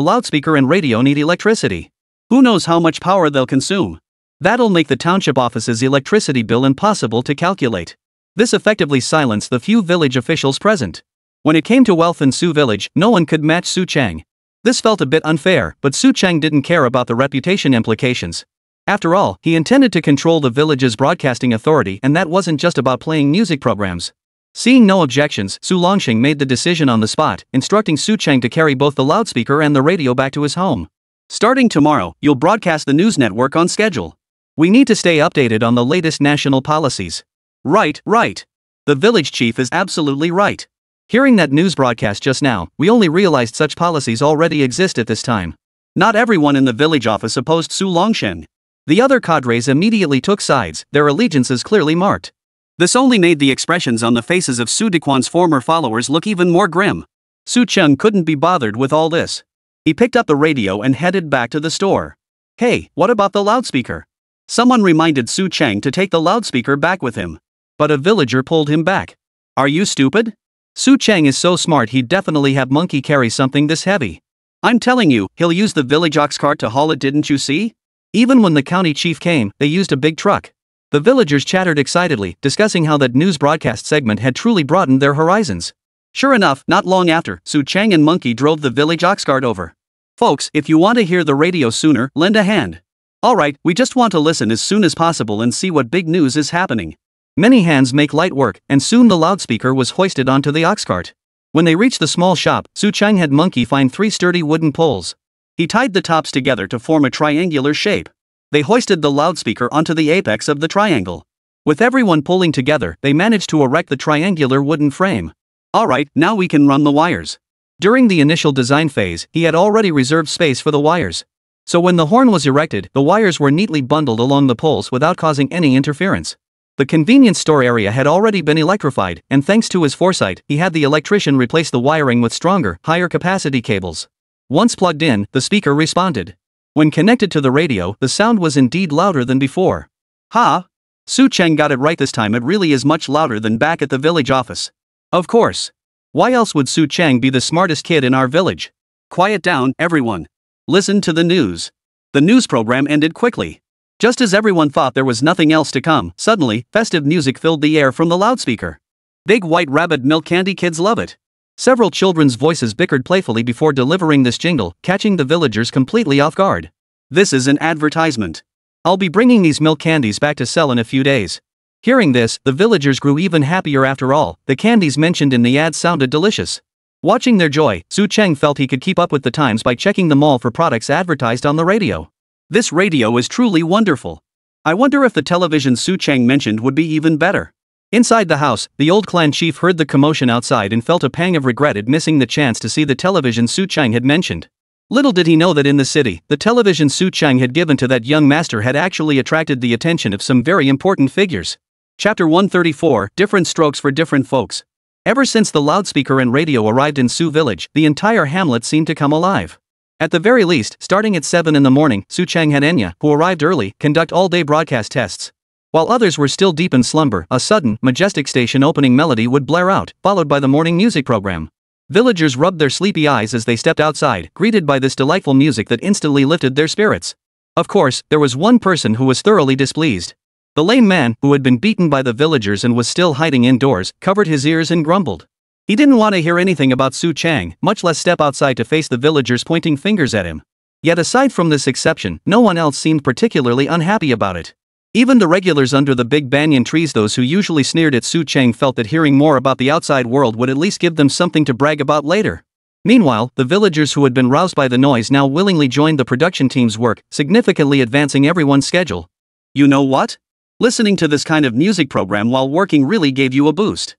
loudspeaker and radio need electricity. Who knows how much power they'll consume? That'll make the township office's electricity bill impossible to calculate. This effectively silenced the few village officials present. When it came to wealth in Su village, no one could match Su Chang. This felt a bit unfair, but Su Chang didn't care about the reputation implications. After all, he intended to control the village's broadcasting authority, and that wasn't just about playing music programs. Seeing no objections, Su Longsheng made the decision on the spot, instructing Su Chang to carry both the loudspeaker and the radio back to his home. Starting tomorrow, you'll broadcast the news network on schedule. We need to stay updated on the latest national policies. Right. The village chief is absolutely right. Hearing that news broadcast just now, we only realized such policies already exist at this time. Not everyone in the village office opposed Su Longsheng. The other cadres immediately took sides, their allegiances clearly marked. This only made the expressions on the faces of Su Dequan's former followers look even more grim. Su Cheng couldn't be bothered with all this. He picked up the radio and headed back to the store. Hey, what about the loudspeaker? Someone reminded Su Chang to take the loudspeaker back with him. But a villager pulled him back. Are you stupid? Su Chang is so smart he'd definitely have Monkey carry something this heavy. I'm telling you, he'll use the village ox cart to haul it, didn't you see? Even when the county chief came, they used a big truck. The villagers chattered excitedly, discussing how that news broadcast segment had truly broadened their horizons. Sure enough, not long after, Su Chang and Monkey drove the village ox cart over. Folks, if you want to hear the radio sooner, lend a hand. Alright, we just want to listen as soon as possible and see what big news is happening. Many hands make light work, and soon the loudspeaker was hoisted onto the ox cart. When they reached the small shop, Su Chang had Monkey find 3 sturdy wooden poles. He tied the tops together to form a triangular shape. They hoisted the loudspeaker onto the apex of the triangle. With everyone pulling together, they managed to erect the triangular wooden frame. Alright, now we can run the wires. During the initial design phase, he had already reserved space for the wires. So when the horn was erected, the wires were neatly bundled along the poles without causing any interference. The convenience store area had already been electrified, and thanks to his foresight, he had the electrician replace the wiring with stronger, higher capacity cables. Once plugged in, the speaker responded. When connected to the radio, the sound was indeed louder than before. Ha! Su Cheng got it right this time. It really is much louder than back at the village office. Of course. Why else would Su Cheng be the smartest kid in our village? Quiet down, everyone. Listen to the news. The news program ended quickly. Just as everyone thought there was nothing else to come, suddenly, festive music filled the air from the loudspeaker. Big white rabbit milk candy, kids love it. Several children's voices bickered playfully before delivering this jingle, catching the villagers completely off guard. This is an advertisement. I'll be bringing these milk candies back to sell in a few days. Hearing this, the villagers grew even happier. After all, the candies mentioned in the ad sounded delicious. Watching their joy, Su Cheng felt he could keep up with the times by checking them all for products advertised on the radio. This radio is truly wonderful. I wonder if the television Su Cheng mentioned would be even better. Inside the house, the old clan chief heard the commotion outside and felt a pang of regret at missing the chance to see the television Su Cheng had mentioned. Little did he know that in the city, the television Su Cheng had given to that young master had actually attracted the attention of some very important figures. Chapter 134, Different Strokes for Different Folks. Ever since the loudspeaker and radio arrived in Su village, the entire hamlet seemed to come alive. At the very least, starting at 7 in the morning, Su Cheng had Enya, who arrived early, conduct all-day broadcast tests. While others were still deep in slumber, a sudden, majestic station opening melody would blare out, followed by the morning music program. Villagers rubbed their sleepy eyes as they stepped outside, greeted by this delightful music that instantly lifted their spirits. Of course, there was one person who was thoroughly displeased. The lame man, who had been beaten by the villagers and was still hiding indoors, covered his ears and grumbled. He didn't want to hear anything about Su Chang, much less step outside to face the villagers pointing fingers at him. Yet aside from this exception, no one else seemed particularly unhappy about it. Even the regulars under the big banyan trees, those who usually sneered at Su Chang, felt that hearing more about the outside world would at least give them something to brag about later. Meanwhile, the villagers who had been roused by the noise now willingly joined the production team's work, significantly advancing everyone's schedule. You know what? Listening to this kind of music program while working really gave you a boost.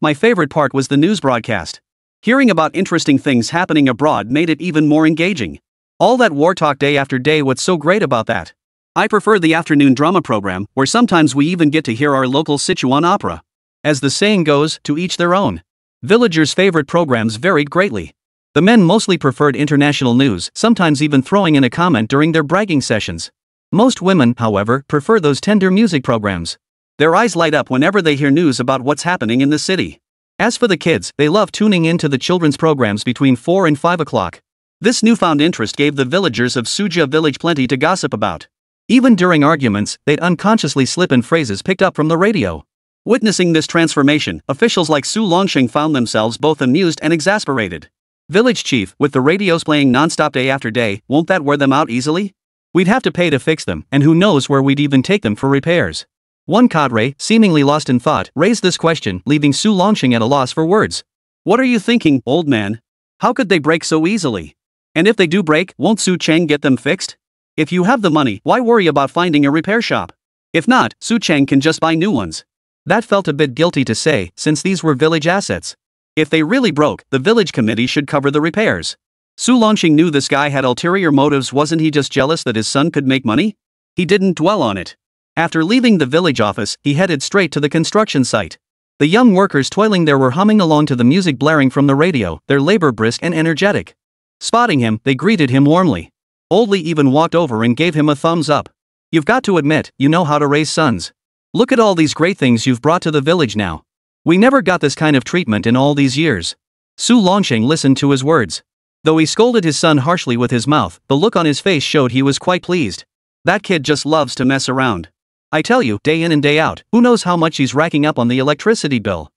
My favorite part was the news broadcast. Hearing about interesting things happening abroad made it even more engaging. All that war talk day after day, what's so great about that? I prefer the afternoon drama program, where sometimes we even get to hear our local Sichuan opera. As the saying goes, to each their own. Villagers' favorite programs varied greatly. The men mostly preferred international news, sometimes even throwing in a comment during their bragging sessions. Most women, however, prefer those tender music programs. Their eyes light up whenever they hear news about what's happening in the city. As for the kids, they love tuning in to the children's programs between 4 and 5 o'clock. This newfound interest gave the villagers of Suja village plenty to gossip about. Even during arguments, they'd unconsciously slip in phrases picked up from the radio. Witnessing this transformation, officials like Su Longsheng found themselves both amused and exasperated. Village chief, with the radios playing non-stop day after day, won't that wear them out easily? We'd have to pay to fix them, and who knows where we'd even take them for repairs. One cadre, seemingly lost in thought, raised this question, leaving Su Longsheng at a loss for words. What are you thinking, old man? How could they break so easily? And if they do break, won't Su Chang get them fixed? If you have the money, why worry about finding a repair shop? If not, Su Chang can just buy new ones. That felt a bit guilty to say, since these were village assets. If they really broke, the village committee should cover the repairs. Su Longsheng knew this guy had ulterior motives. Wasn't he just jealous that his son could make money? He didn't dwell on it. After leaving the village office, he headed straight to the construction site. The young workers toiling there were humming along to the music blaring from the radio, their labor brisk and energetic. Spotting him, they greeted him warmly. Old Lee even walked over and gave him a thumbs up. You've got to admit, you know how to raise sons. Look at all these great things you've brought to the village now. We never got this kind of treatment in all these years. Su Longsheng listened to his words. Though he scolded his son harshly with his mouth, the look on his face showed he was quite pleased. That kid just loves to mess around. I tell you, day in and day out, who knows how much he's racking up on the electricity bill.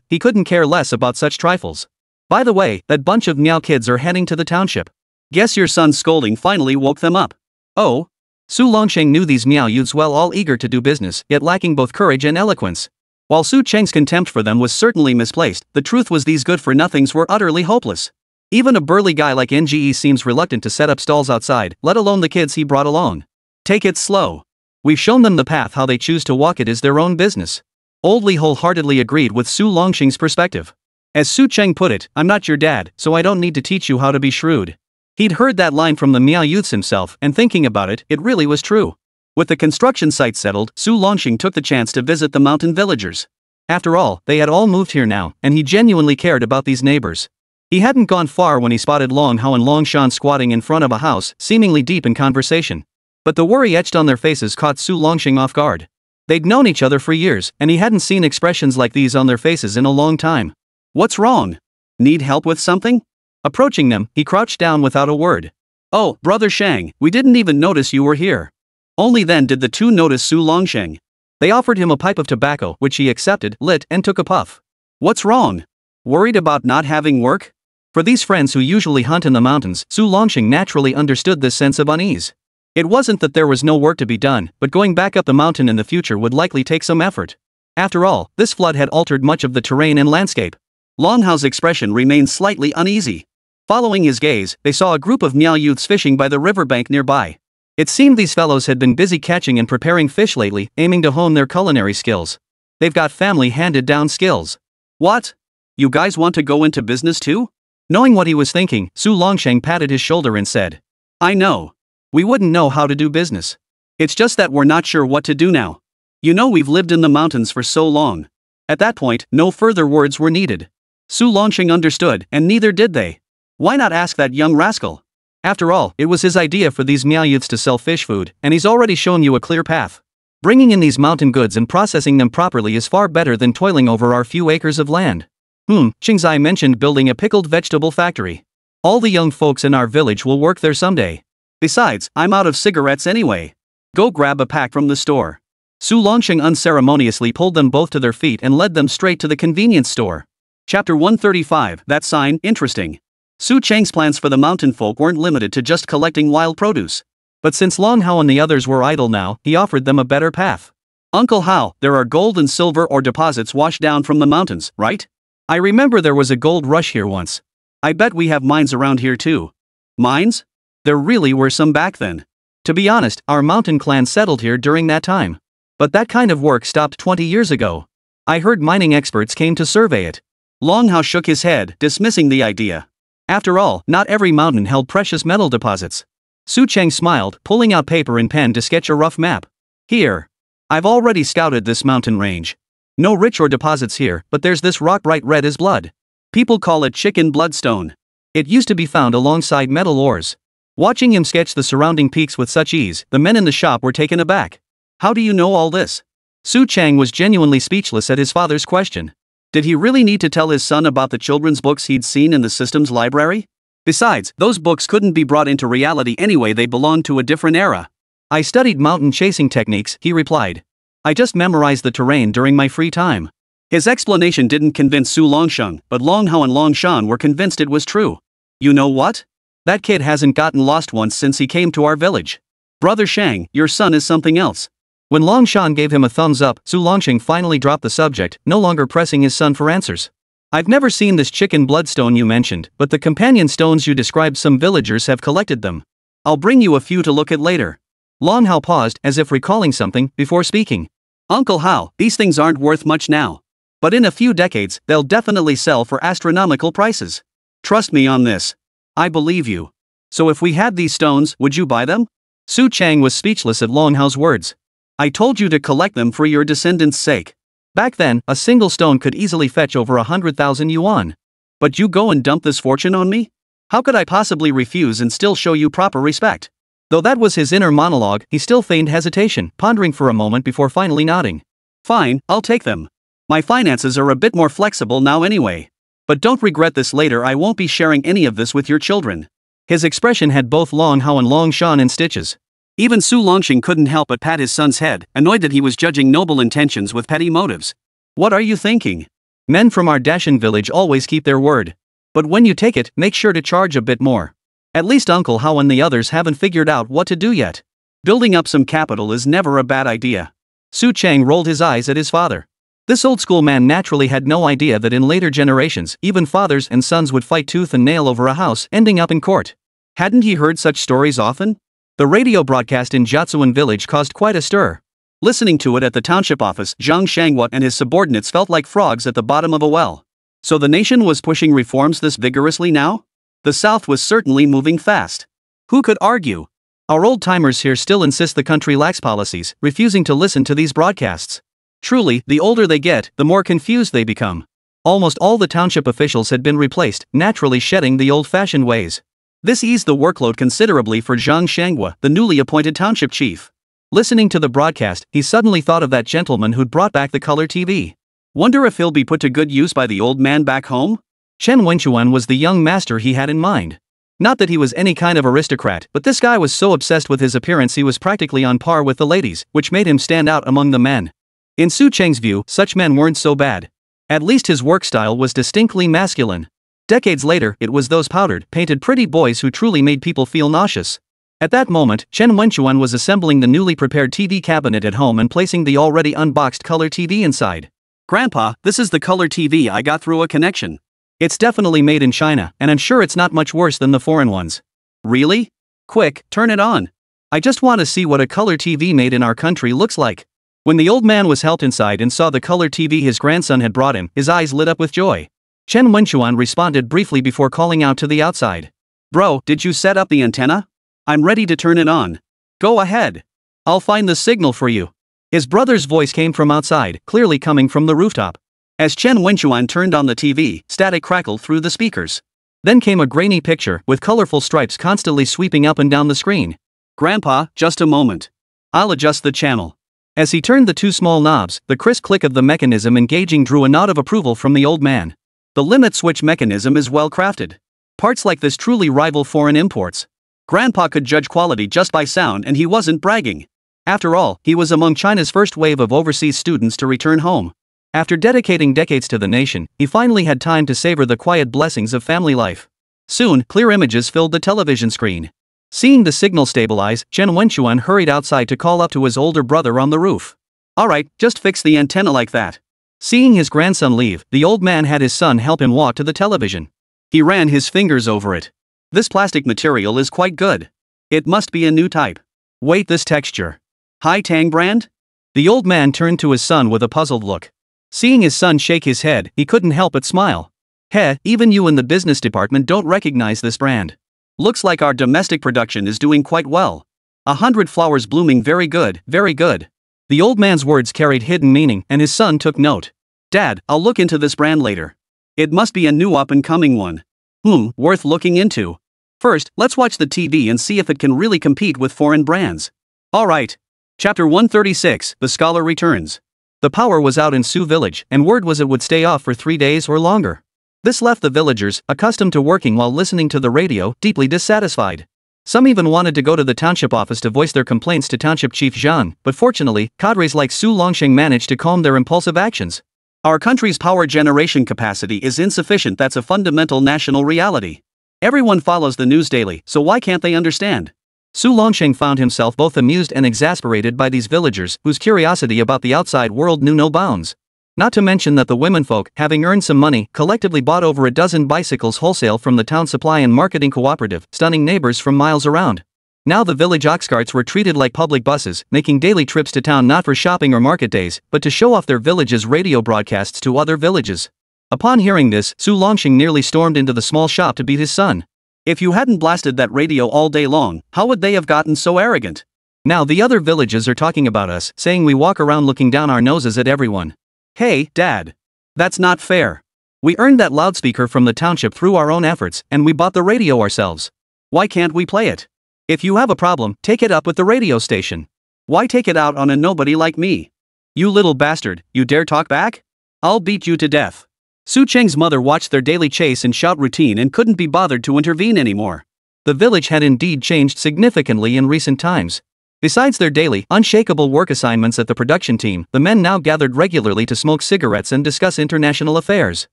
He couldn't care less about such trifles. By the way, that bunch of meow kids are heading to the township. Guess your son's scolding finally woke them up. Oh? Su Longsheng knew these meow youths well, all eager to do business, yet lacking both courage and eloquence. While Su Cheng's contempt for them was certainly misplaced, the truth was these good-for-nothings were utterly hopeless. Even a burly guy like NGE seems reluctant to set up stalls outside, let alone the kids he brought along. Take it slow. We've shown them the path. How they choose to walk it is their own business. Old Lee wholeheartedly agreed with Su Longsheng's perspective. As Su Cheng put it, I'm not your dad, so I don't need to teach you how to be shrewd. He'd heard that line from the meow youths himself, and thinking about it, it really was true. With the construction site settled, Su Longsheng took the chance to visit the mountain villagers. After all, they had all moved here now, and he genuinely cared about these neighbors. He hadn't gone far when he spotted Long Hao and Long Shan squatting in front of a house, seemingly deep in conversation. But the worry etched on their faces caught Su Longsheng off guard. They'd known each other for years, and he hadn't seen expressions like these on their faces in a long time. What's wrong? Need help with something? Approaching them, he crouched down without a word. Oh, Brother Shang, we didn't even notice you were here. Only then did the two notice Su Longsheng. They offered him a pipe of tobacco, which he accepted, lit, and took a puff. What's wrong? Worried about not having work? For these friends who usually hunt in the mountains, Su Longsheng naturally understood this sense of unease. It wasn't that there was no work to be done, but going back up the mountain in the future would likely take some effort. After all, this flood had altered much of the terrain and landscape. Long Hao's expression remained slightly uneasy. Following his gaze, they saw a group of meow youths fishing by the riverbank nearby. It seemed these fellows had been busy catching and preparing fish lately, aiming to hone their culinary skills. They've got family-handed-down skills. What? You guys want to go into business too? Knowing what he was thinking, Su Longsheng patted his shoulder and said, I know. We wouldn't know how to do business. It's just that we're not sure what to do now. You know, we've lived in the mountains for so long. At that point, no further words were needed. Su Longsheng understood, and neither did they. Why not ask that young rascal? After all, it was his idea for these meow youths to sell fish food, and he's already shown you a clear path. Bringing in these mountain goods and processing them properly is far better than toiling over our few acres of land. Qingzai mentioned building a pickled vegetable factory. All the young folks in our village will work there someday. Besides, I'm out of cigarettes anyway. Go grab a pack from the store. Su Longsheng unceremoniously pulled them both to their feet and led them straight to the convenience store. Chapter 135, That Sign, Interesting. Su Chang's plans for the mountain folk weren't limited to just collecting wild produce. But since Long Hao and the others were idle now, he offered them a better path. Uncle Hao, there are gold and silver ore deposits washed down from the mountains, right? I remember there was a gold rush here once. I bet we have mines around here too. Mines? There really were some back then. To be honest, our mountain clan settled here during that time. But that kind of work stopped 20 years ago. I heard mining experts came to survey it. Long Hao shook his head, dismissing the idea. After all, not every mountain held precious metal deposits. Su Chang smiled, pulling out paper and pen to sketch a rough map. Here. I've already scouted this mountain range. No rich ore deposits here, but there's this rock bright red as blood. People call it chicken bloodstone. It used to be found alongside metal ores. Watching him sketch the surrounding peaks with such ease, the men in the shop were taken aback. How do you know all this? Su Chang was genuinely speechless at his father's question. Did he really need to tell his son about the children's books he'd seen in the system's library? Besides, those books couldn't be brought into reality anyway, they belonged to a different era. I studied mountain chasing techniques, he replied. I just memorized the terrain during my free time. His explanation didn't convince Su Longsheng, but Long Hao and Long Shan were convinced it was true. You know what? That kid hasn't gotten lost once since he came to our village. Brother Shang, your son is something else. When Long Shan gave him a thumbs up, Su Longsheng finally dropped the subject, no longer pressing his son for answers. I've never seen this chicken bloodstone you mentioned, but the companion stones you described, some villagers have collected them. I'll bring you a few to look at later. Long Hao paused, as if recalling something, before speaking. Uncle Hao, these things aren't worth much now. But in a few decades, they'll definitely sell for astronomical prices. Trust me on this. I believe you. So if we had these stones, would you buy them? Su Chang was speechless at Long Hao's words. I told you to collect them for your descendants' sake. Back then, a single stone could easily fetch over 100,000 yuan. But you go and dump this fortune on me? How could I possibly refuse and still show you proper respect? Though that was his inner monologue, he still feigned hesitation, pondering for a moment before finally nodding. Fine, I'll take them. My finances are a bit more flexible now anyway. But don't regret this later, I won't be sharing any of this with your children. His expression had both Long Hao and Long Shan in stitches. Even Su Longsheng couldn't help but pat his son's head, annoyed that he was judging noble intentions with petty motives. What are you thinking? Men from our Dashan village always keep their word. But when you take it, make sure to charge a bit more. At least Uncle Hao and the others haven't figured out what to do yet. Building up some capital is never a bad idea. Su Chang rolled his eyes at his father. This old-school man naturally had no idea that in later generations, even fathers and sons would fight tooth and nail over a house, ending up in court. Hadn't he heard such stories often? The radio broadcast in Jiatsuan village caused quite a stir. Listening to it at the township office, Zhang Shanghua and his subordinates felt like frogs at the bottom of a well. So the nation was pushing reforms this vigorously now? The South was certainly moving fast. Who could argue? Our old-timers here still insist the country lacks policies, refusing to listen to these broadcasts. Truly, the older they get, the more confused they become. Almost all the township officials had been replaced, naturally shedding the old-fashioned ways. This eased the workload considerably for Zhang Shanghua, the newly appointed township chief. Listening to the broadcast, he suddenly thought of that gentleman who'd brought back the color TV. Wonder if he'll be put to good use by the old man back home? Chen Wenchuan was the young master he had in mind. Not that he was any kind of aristocrat, but this guy was so obsessed with his appearance he was practically on par with the ladies, which made him stand out among the men. In Su Cheng's view, such men weren't so bad. At least his work style was distinctly masculine. Decades later, it was those powdered, painted pretty boys who truly made people feel nauseous. At that moment, Chen Wenchuan was assembling the newly prepared TV cabinet at home and placing the already unboxed color TV inside. Grandpa, this is the color TV I got through a connection. It's definitely made in China, and I'm sure it's not much worse than the foreign ones. Really? Quick, turn it on. I just want to see what a color TV made in our country looks like. When the old man was helped inside and saw the color TV his grandson had brought him, his eyes lit up with joy. Chen Wenchuan responded briefly before calling out to the outside. Bro, did you set up the antenna? I'm ready to turn it on. Go ahead. I'll find the signal for you. His brother's voice came from outside, clearly coming from the rooftop. As Chen Wenchuan turned on the TV, static crackled through the speakers. Then came a grainy picture, with colorful stripes constantly sweeping up and down the screen. Grandpa, just a moment. I'll adjust the channel. As he turned the two small knobs, the crisp click of the mechanism engaging drew a nod of approval from the old man. The limit switch mechanism is well crafted. Parts like this truly rival foreign imports. Grandpa could judge quality just by sound, and he wasn't bragging. After all, he was among China's first wave of overseas students to return home. After dedicating decades to the nation, he finally had time to savor the quiet blessings of family life. Soon, clear images filled the television screen. Seeing the signal stabilize, Chen Wenchuan hurried outside to call up to his older brother on the roof. "Alright, just fix the antenna like that." Seeing his grandson leave, the old man had his son help him walk to the television. He ran his fingers over it. "This plastic material is quite good. It must be a new type. Wait, this texture. Hai Tang brand?" The old man turned to his son with a puzzled look. Seeing his son shake his head, he couldn't help but smile. "Heh, even you in the business department don't recognize this brand. Looks like our domestic production is doing quite well. 100 flowers blooming, very good, very good." The old man's words carried hidden meaning, and his son took note. "Dad, I'll look into this brand later. It must be a new up-and-coming one. Worth looking into. First, let's watch the TV and see if it can really compete with foreign brands." Alright. Chapter 136, The Scholar Returns. The power was out in Sioux Village, and word was it would stay off for 3 days or longer. This left the villagers, accustomed to working while listening to the radio, deeply dissatisfied. Some even wanted to go to the township office to voice their complaints to Township Chief Zhang, but fortunately, cadres like Su Longsheng managed to calm their impulsive actions. "Our country's power generation capacity is insufficient. That's a fundamental national reality. Everyone follows the news daily, so why can't they understand?" Su Longsheng found himself both amused and exasperated by these villagers, whose curiosity about the outside world knew no bounds. Not to mention that the womenfolk, having earned some money, collectively bought over a dozen bicycles wholesale from the town supply and marketing cooperative, stunning neighbors from miles around. Now the village ox carts were treated like public buses, making daily trips to town not for shopping or market days, but to show off their village's radio broadcasts to other villages. Upon hearing this, Su Longsheng nearly stormed into the small shop to beat his son. "If you hadn't blasted that radio all day long, how would they have gotten so arrogant? Now the other villages are talking about us, saying we walk around looking down our noses at everyone. Hey, Dad. That's not fair. We earned that loudspeaker from the township through our own efforts, and we bought the radio ourselves. Why can't we play it? If you have a problem, take it up with the radio station. Why take it out on a nobody like me? You little bastard, you dare talk back? I'll beat you to death." Su Cheng's mother watched their daily chase and shout routine and couldn't be bothered to intervene anymore. The village had indeed changed significantly in recent times. Besides their daily, unshakable work assignments at the production team, the men now gathered regularly to smoke cigarettes and discuss international affairs.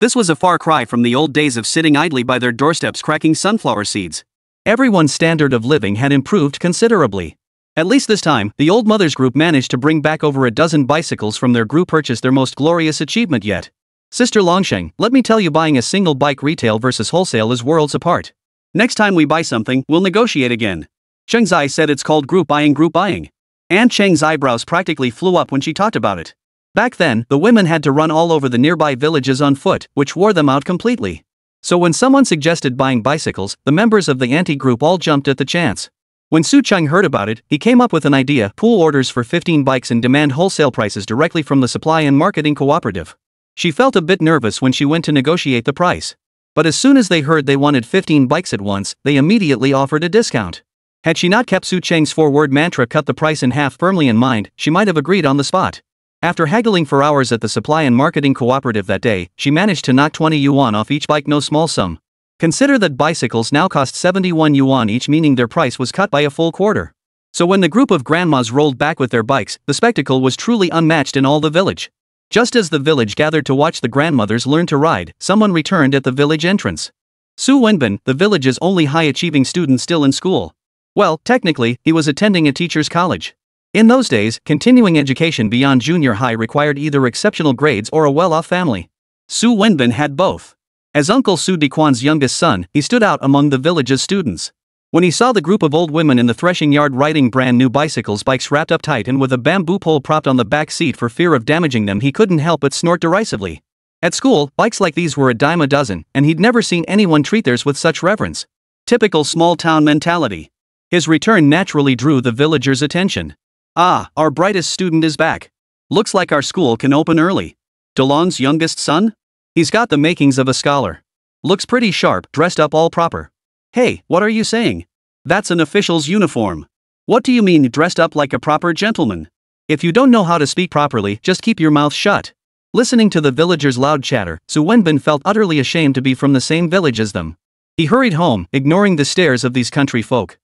This was a far cry from the old days of sitting idly by their doorsteps cracking sunflower seeds. Everyone's standard of living had improved considerably. At least this time, the old mothers group managed to bring back over a dozen bicycles from their group, purchased their most glorious achievement yet. "Sister Longsheng, let me tell you, buying a single bike retail versus wholesale is worlds apart. Next time we buy something, we'll negotiate again." Cheng Zai said it's called group buying. Aunt Cheng's eyebrows practically flew up when she talked about it. Back then, the women had to run all over the nearby villages on foot, which wore them out completely. So when someone suggested buying bicycles, the members of the auntie group all jumped at the chance. When Su Cheng heard about it, he came up with an idea: pool orders for 15 bikes and demand wholesale prices directly from the supply and marketing cooperative. She felt a bit nervous when she went to negotiate the price. But as soon as they heard they wanted 15 bikes at once, they immediately offered a discount. Had she not kept Su Cheng's 4-word mantra "cut the price in half" firmly in mind, she might have agreed on the spot. After haggling for hours at the supply and marketing cooperative that day, she managed to knock 20 yuan off each bike, no small sum. Consider that bicycles now cost 71 yuan each, meaning their price was cut by a full quarter. So when the group of grandmas rolled back with their bikes, the spectacle was truly unmatched in all the village. Just as the village gathered to watch the grandmothers learn to ride, someone returned at the village entrance. Su Wenbin, the village's only high-achieving student still in school. Well, technically, he was attending a teacher's college. In those days, continuing education beyond junior high required either exceptional grades or a well-off family. Su Wenbin had both. As Uncle Su Dequan's youngest son, he stood out among the village's students. When he saw the group of old women in the threshing yard riding brand new bicycles, bikes wrapped up tight and with a bamboo pole propped on the back seat for fear of damaging them, he couldn't help but snort derisively. At school, bikes like these were a dime a dozen, and he'd never seen anyone treat theirs with such reverence. Typical small-town mentality. His return naturally drew the villagers' attention. "Ah, our brightest student is back. Looks like our school can open early. DeLong's youngest son? He's got the makings of a scholar. Looks pretty sharp, dressed up all proper." "Hey, what are you saying? That's an official's uniform. What do you mean dressed up like a proper gentleman? If you don't know how to speak properly, just keep your mouth shut." Listening to the villagers' loud chatter, Su Wenbin felt utterly ashamed to be from the same village as them. He hurried home, ignoring the stares of these country folk.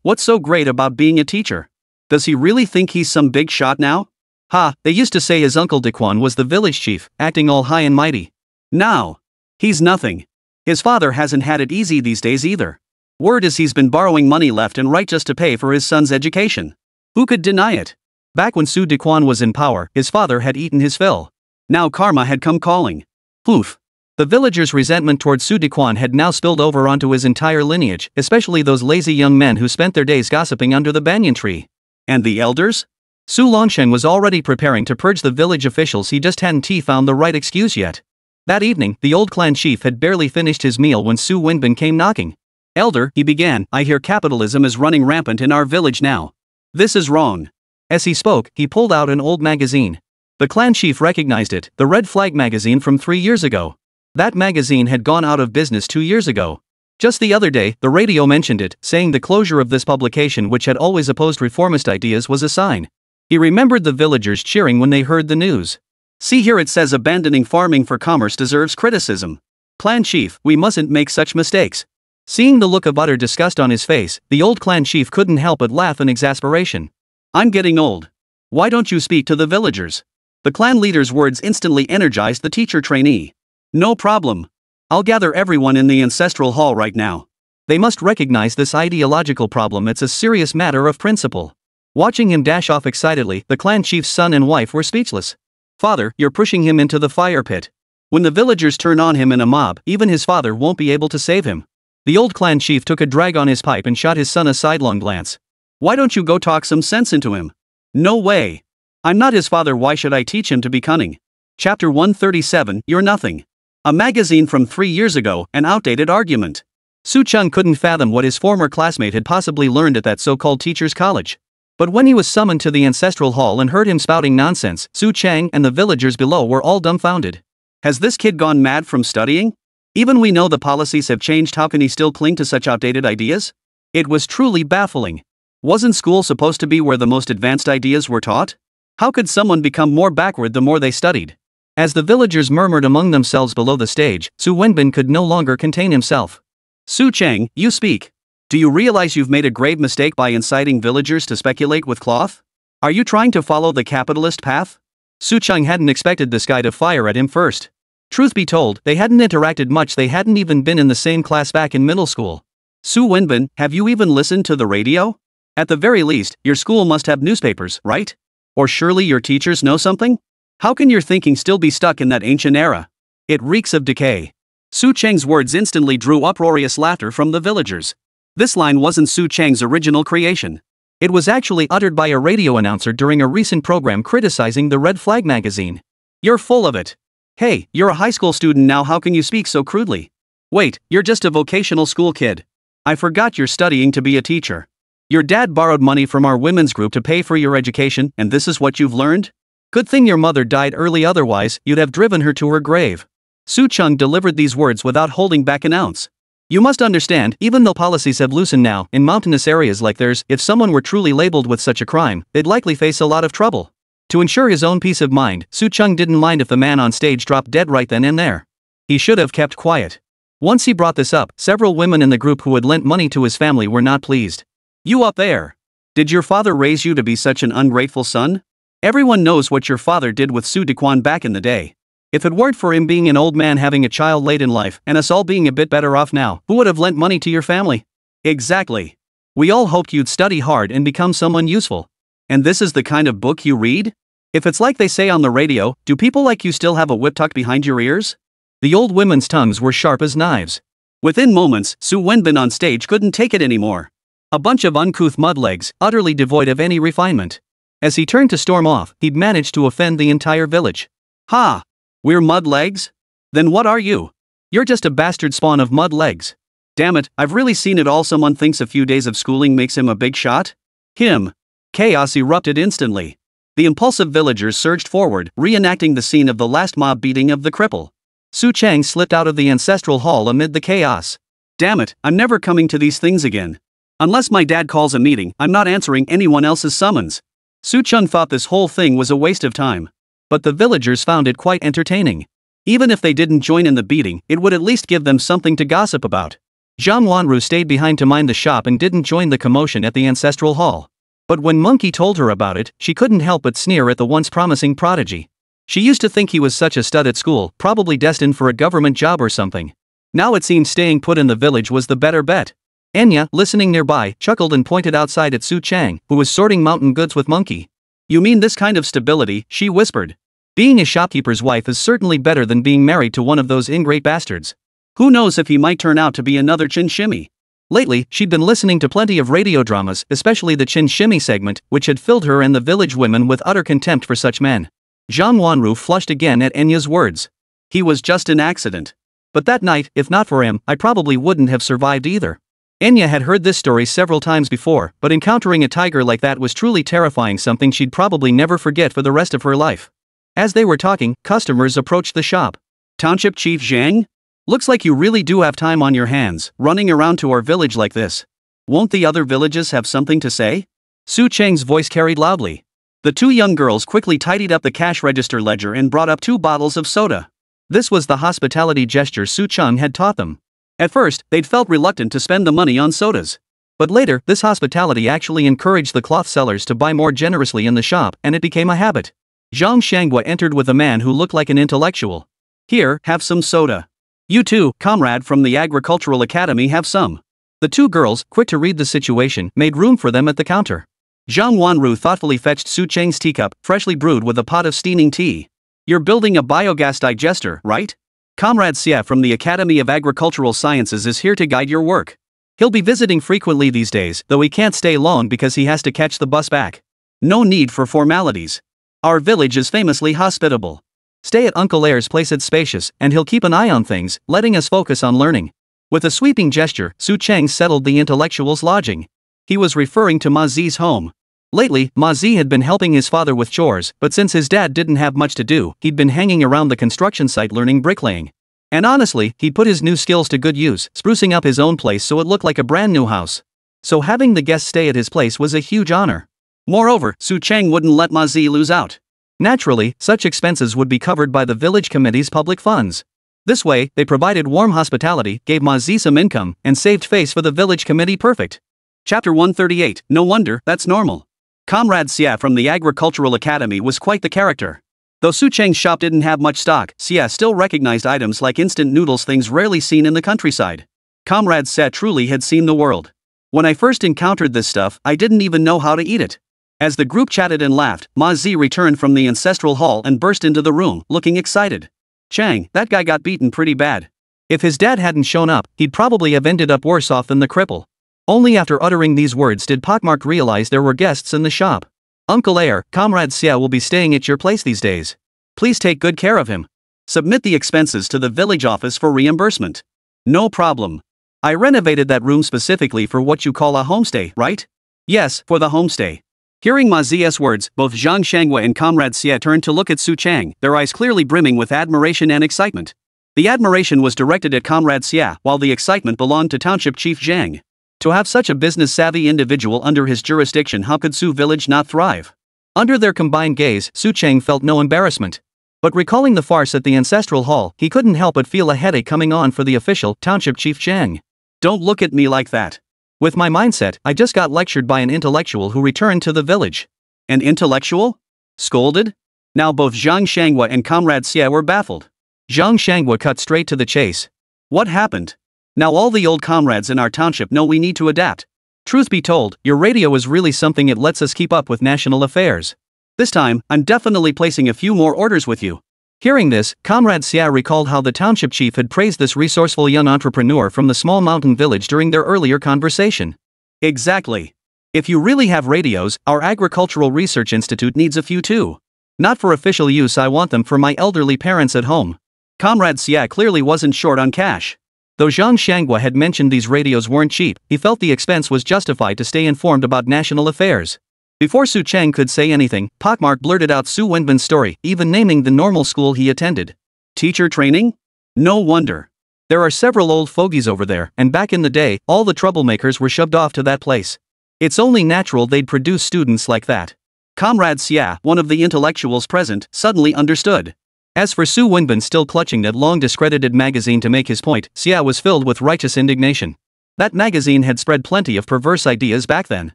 What's so great about being a teacher? Does he really think he's some big shot now? Ha, they used to say his uncle Daquan was the village chief, acting all high and mighty. Now, he's nothing. His father hasn't had it easy these days either. Word is he's been borrowing money left and right just to pay for his son's education. Who could deny it? Back when Su Daquan was in power, his father had eaten his fill. Now karma had come calling. Poof. The villagers' resentment towards Su Daquan had now spilled over onto his entire lineage, especially those lazy young men who spent their days gossiping under the banyan tree. And the elders? Su Longshen was already preparing to purge the village officials, he just hadn't found the right excuse yet. That evening, the old clan chief had barely finished his meal when Su Wenbin came knocking. Elder, he began, I hear capitalism is running rampant in our village now. This is wrong. As he spoke, he pulled out an old magazine. The clan chief recognized it, the Red Flag magazine from 3 years ago. That magazine had gone out of business 2 years ago. Just the other day, the radio mentioned it, saying the closure of this publication, which had always opposed reformist ideas, was a sign. He remembered the villagers cheering when they heard the news. See here, it says abandoning farming for commerce deserves criticism. Clan chief, we mustn't make such mistakes. Seeing the look of utter disgust on his face, the old clan chief couldn't help but laugh in exasperation. I'm getting old. Why don't you speak to the villagers? The clan leader's words instantly energized the teacher trainee. No problem. I'll gather everyone in the ancestral hall right now. They must recognize this ideological problem, it's a serious matter of principle. Watching him dash off excitedly, the clan chief's son and wife were speechless. Father, you're pushing him into the fire pit. When the villagers turn on him in a mob, even his father won't be able to save him. The old clan chief took a drag on his pipe and shot his son a sidelong glance. Why don't you go talk some sense into him? No way. I'm not his father, why should I teach him to be cunning? Chapter 137, You're Nothing. A magazine from 3 years ago, an outdated argument. Su Chung couldn't fathom what his former classmate had possibly learned at that so-called teacher's college. But when he was summoned to the ancestral hall and heard him spouting nonsense, Su Chang and the villagers below were all dumbfounded. Has this kid gone mad from studying? Even we know the policies have changed, how can he still cling to such outdated ideas? It was truly baffling. Wasn't school supposed to be where the most advanced ideas were taught? How could someone become more backward the more they studied? As the villagers murmured among themselves below the stage, Su Wenbin could no longer contain himself. Su Chang, you speak. Do you realize you've made a grave mistake by inciting villagers to speculate with cloth? Are you trying to follow the capitalist path? Su Chang hadn't expected this guy to fire at him first. Truth be told, they hadn't interacted much, they hadn't even been in the same class back in middle school. Su Wenbin, have you even listened to the radio? At the very least, your school must have newspapers, right? Or surely your teachers know something? How can your thinking still be stuck in that ancient era? It reeks of decay. Su Chang's words instantly drew uproarious laughter from the villagers. This line wasn't Su Chang's original creation. It was actually uttered by a radio announcer during a recent program criticizing the Red Flag magazine. You're full of it. Hey, you're a high school student now, how can you speak so crudely? Wait, you're just a vocational school kid. I forgot you're studying to be a teacher. Your dad borrowed money from our women's group to pay for your education, and this is what you've learned? Good thing your mother died early, otherwise, you'd have driven her to her grave. Su Chung delivered these words without holding back an ounce. You must understand, even though policies have loosened now, in mountainous areas like theirs, if someone were truly labeled with such a crime, they'd likely face a lot of trouble. To ensure his own peace of mind, Su Chung didn't mind if the man on stage dropped dead right then and there. He should have kept quiet. Once he brought this up, several women in the group who had lent money to his family were not pleased. You up there! Did your father raise you to be such an ungrateful son? Everyone knows what your father did with Su Daquan back in the day. If it weren't for him being an old man having a child late in life, and us all being a bit better off now, who would have lent money to your family? Exactly. We all hoped you'd study hard and become someone useful. And this is the kind of book you read? If it's like they say on the radio, do people like you still have a whip tucked behind your ears? The old women's tongues were sharp as knives. Within moments, Su Wenbin on stage couldn't take it anymore. A bunch of uncouth mudlegs, utterly devoid of any refinement. As he turned to storm off, he'd managed to offend the entire village. Ha! We're mudlegs? Then what are you? You're just a bastard spawn of mudlegs. Damn it, I've really seen it all. Someone thinks a few days of schooling makes him a big shot? Him. Chaos erupted instantly. The impulsive villagers surged forward, reenacting the scene of the last mob beating of the cripple. Su Chang slipped out of the ancestral hall amid the chaos. Damn it, I'm never coming to these things again. Unless my dad calls a meeting, I'm not answering anyone else's summons. Su Chun thought this whole thing was a waste of time. But the villagers found it quite entertaining. Even if they didn't join in the beating, it would at least give them something to gossip about. Zhang Wanru stayed behind to mind the shop and didn't join the commotion at the ancestral hall. But when Monkey told her about it, she couldn't help but sneer at the once promising prodigy. She used to think he was such a stud at school, probably destined for a government job or something. Now it seemed staying put in the village was the better bet. Enya, listening nearby, chuckled and pointed outside at Su Chang, who was sorting mountain goods with Monkey. "You mean this kind of stability?" she whispered. "Being a shopkeeper's wife is certainly better than being married to one of those ingrate bastards. Who knows if he might turn out to be another Chin Shimmy." Lately, she'd been listening to plenty of radio dramas, especially the Chin Shimmy segment, which had filled her and the village women with utter contempt for such men. Zhang Wanru flushed again at Enya's words. "He was just an accident. But that night, if not for him, I probably wouldn't have survived either." Enya had heard this story several times before, but encountering a tiger like that was truly terrifying, something she'd probably never forget for the rest of her life. As they were talking, customers approached the shop. "Township Chief Zhang? Looks like you really do have time on your hands, running around to our village like this. Won't the other villages have something to say?" Su Cheng's voice carried loudly. The two young girls quickly tidied up the cash register ledger and brought up 2 bottles of soda. This was the hospitality gesture Su Cheng had taught them. At first, they'd felt reluctant to spend the money on sodas. But later, this hospitality actually encouraged the cloth sellers to buy more generously in the shop, and it became a habit. Zhang Shanghua entered with a man who looked like an intellectual. "Here, have some soda. You too, comrade from the Agricultural Academy, have some." The two girls, quick to read the situation, made room for them at the counter. Zhang Wanru thoughtfully fetched Su Cheng's teacup, freshly brewed with a pot of steaming tea. "You're building a biogas digester, right? Comrade Xia from the Academy of Agricultural Sciences is here to guide your work. He'll be visiting frequently these days, though he can't stay long because he has to catch the bus back. No need for formalities. Our village is famously hospitable. Stay at Uncle Air's place, it's spacious, and he'll keep an eye on things, letting us focus on learning." With a sweeping gesture, Su Cheng settled the intellectual's lodging. He was referring to Ma Zi's home. Lately, Ma Zi had been helping his father with chores, but since his dad didn't have much to do, he'd been hanging around the construction site learning bricklaying. And honestly, he'd put his new skills to good use, sprucing up his own place so it looked like a brand new house. So having the guests stay at his place was a huge honor. Moreover, Su Cheng wouldn't let Ma Zi lose out. Naturally, such expenses would be covered by the village committee's public funds. This way, they provided warm hospitality, gave Ma Zi some income, and saved face for the village committee. Perfect. Chapter 138, No wonder, that's normal. Comrade Xia from the Agricultural Academy was quite the character. Though Su Cheng's shop didn't have much stock, Xia still recognized items like instant noodles, things rarely seen in the countryside. Comrade Xia truly had seen the world. "When I first encountered this stuff, I didn't even know how to eat it." As the group chatted and laughed, Ma Zi returned from the ancestral hall and burst into the room, looking excited. "Chang, that guy got beaten pretty bad. If his dad hadn't shown up, he'd probably have ended up worse off than the cripple." Only after uttering these words did Pockmark realize there were guests in the shop. "Uncle Air, Comrade Xia will be staying at your place these days. Please take good care of him. Submit the expenses to the village office for reimbursement." "No problem. I renovated that room specifically for what you call a homestay, right?" "Yes, for the homestay." Hearing Ma Zi's words, both Zhang Shanghua and Comrade Xia turned to look at Su Cheng, their eyes clearly brimming with admiration and excitement. The admiration was directed at Comrade Xia, while the excitement belonged to Township Chief Zhang. To have such a business-savvy individual under his jurisdiction, how could Su Village not thrive? Under their combined gaze, Su Cheng felt no embarrassment. But recalling the farce at the ancestral hall, he couldn't help but feel a headache coming on for the official, Township Chief Zhang. "Don't look at me like that. With my mindset, I just got lectured by an intellectual who returned to the village." "An intellectual? Scolded?" Now both Zhang Shanghua and Comrade Xia were baffled. Zhang Shanghua cut straight to the chase. "What happened? Now all the old comrades in our township know we need to adapt. Truth be told, your radio is really something, it lets us keep up with national affairs. This time, I'm definitely placing a few more orders with you." Hearing this, Comrade Xia recalled how the township chief had praised this resourceful young entrepreneur from the small mountain village during their earlier conversation. "Exactly. If you really have radios, our Agricultural Research Institute needs a few too. Not for official use, I want them for my elderly parents at home." Comrade Xia clearly wasn't short on cash. Though Zhang Shanghua had mentioned these radios weren't cheap, he felt the expense was justified to stay informed about national affairs. Before Su Cheng could say anything, Pockmark blurted out Su Wenbin's story, even naming the normal school he attended. "Teacher training? No wonder. There are several old fogies over there, and back in the day, all the troublemakers were shoved off to that place. It's only natural they'd produce students like that." Comrade Xia, one of the intellectuals present, suddenly understood. As for Su Wenbin, still clutching that long-discredited magazine to make his point, Xia was filled with righteous indignation. That magazine had spread plenty of perverse ideas back then.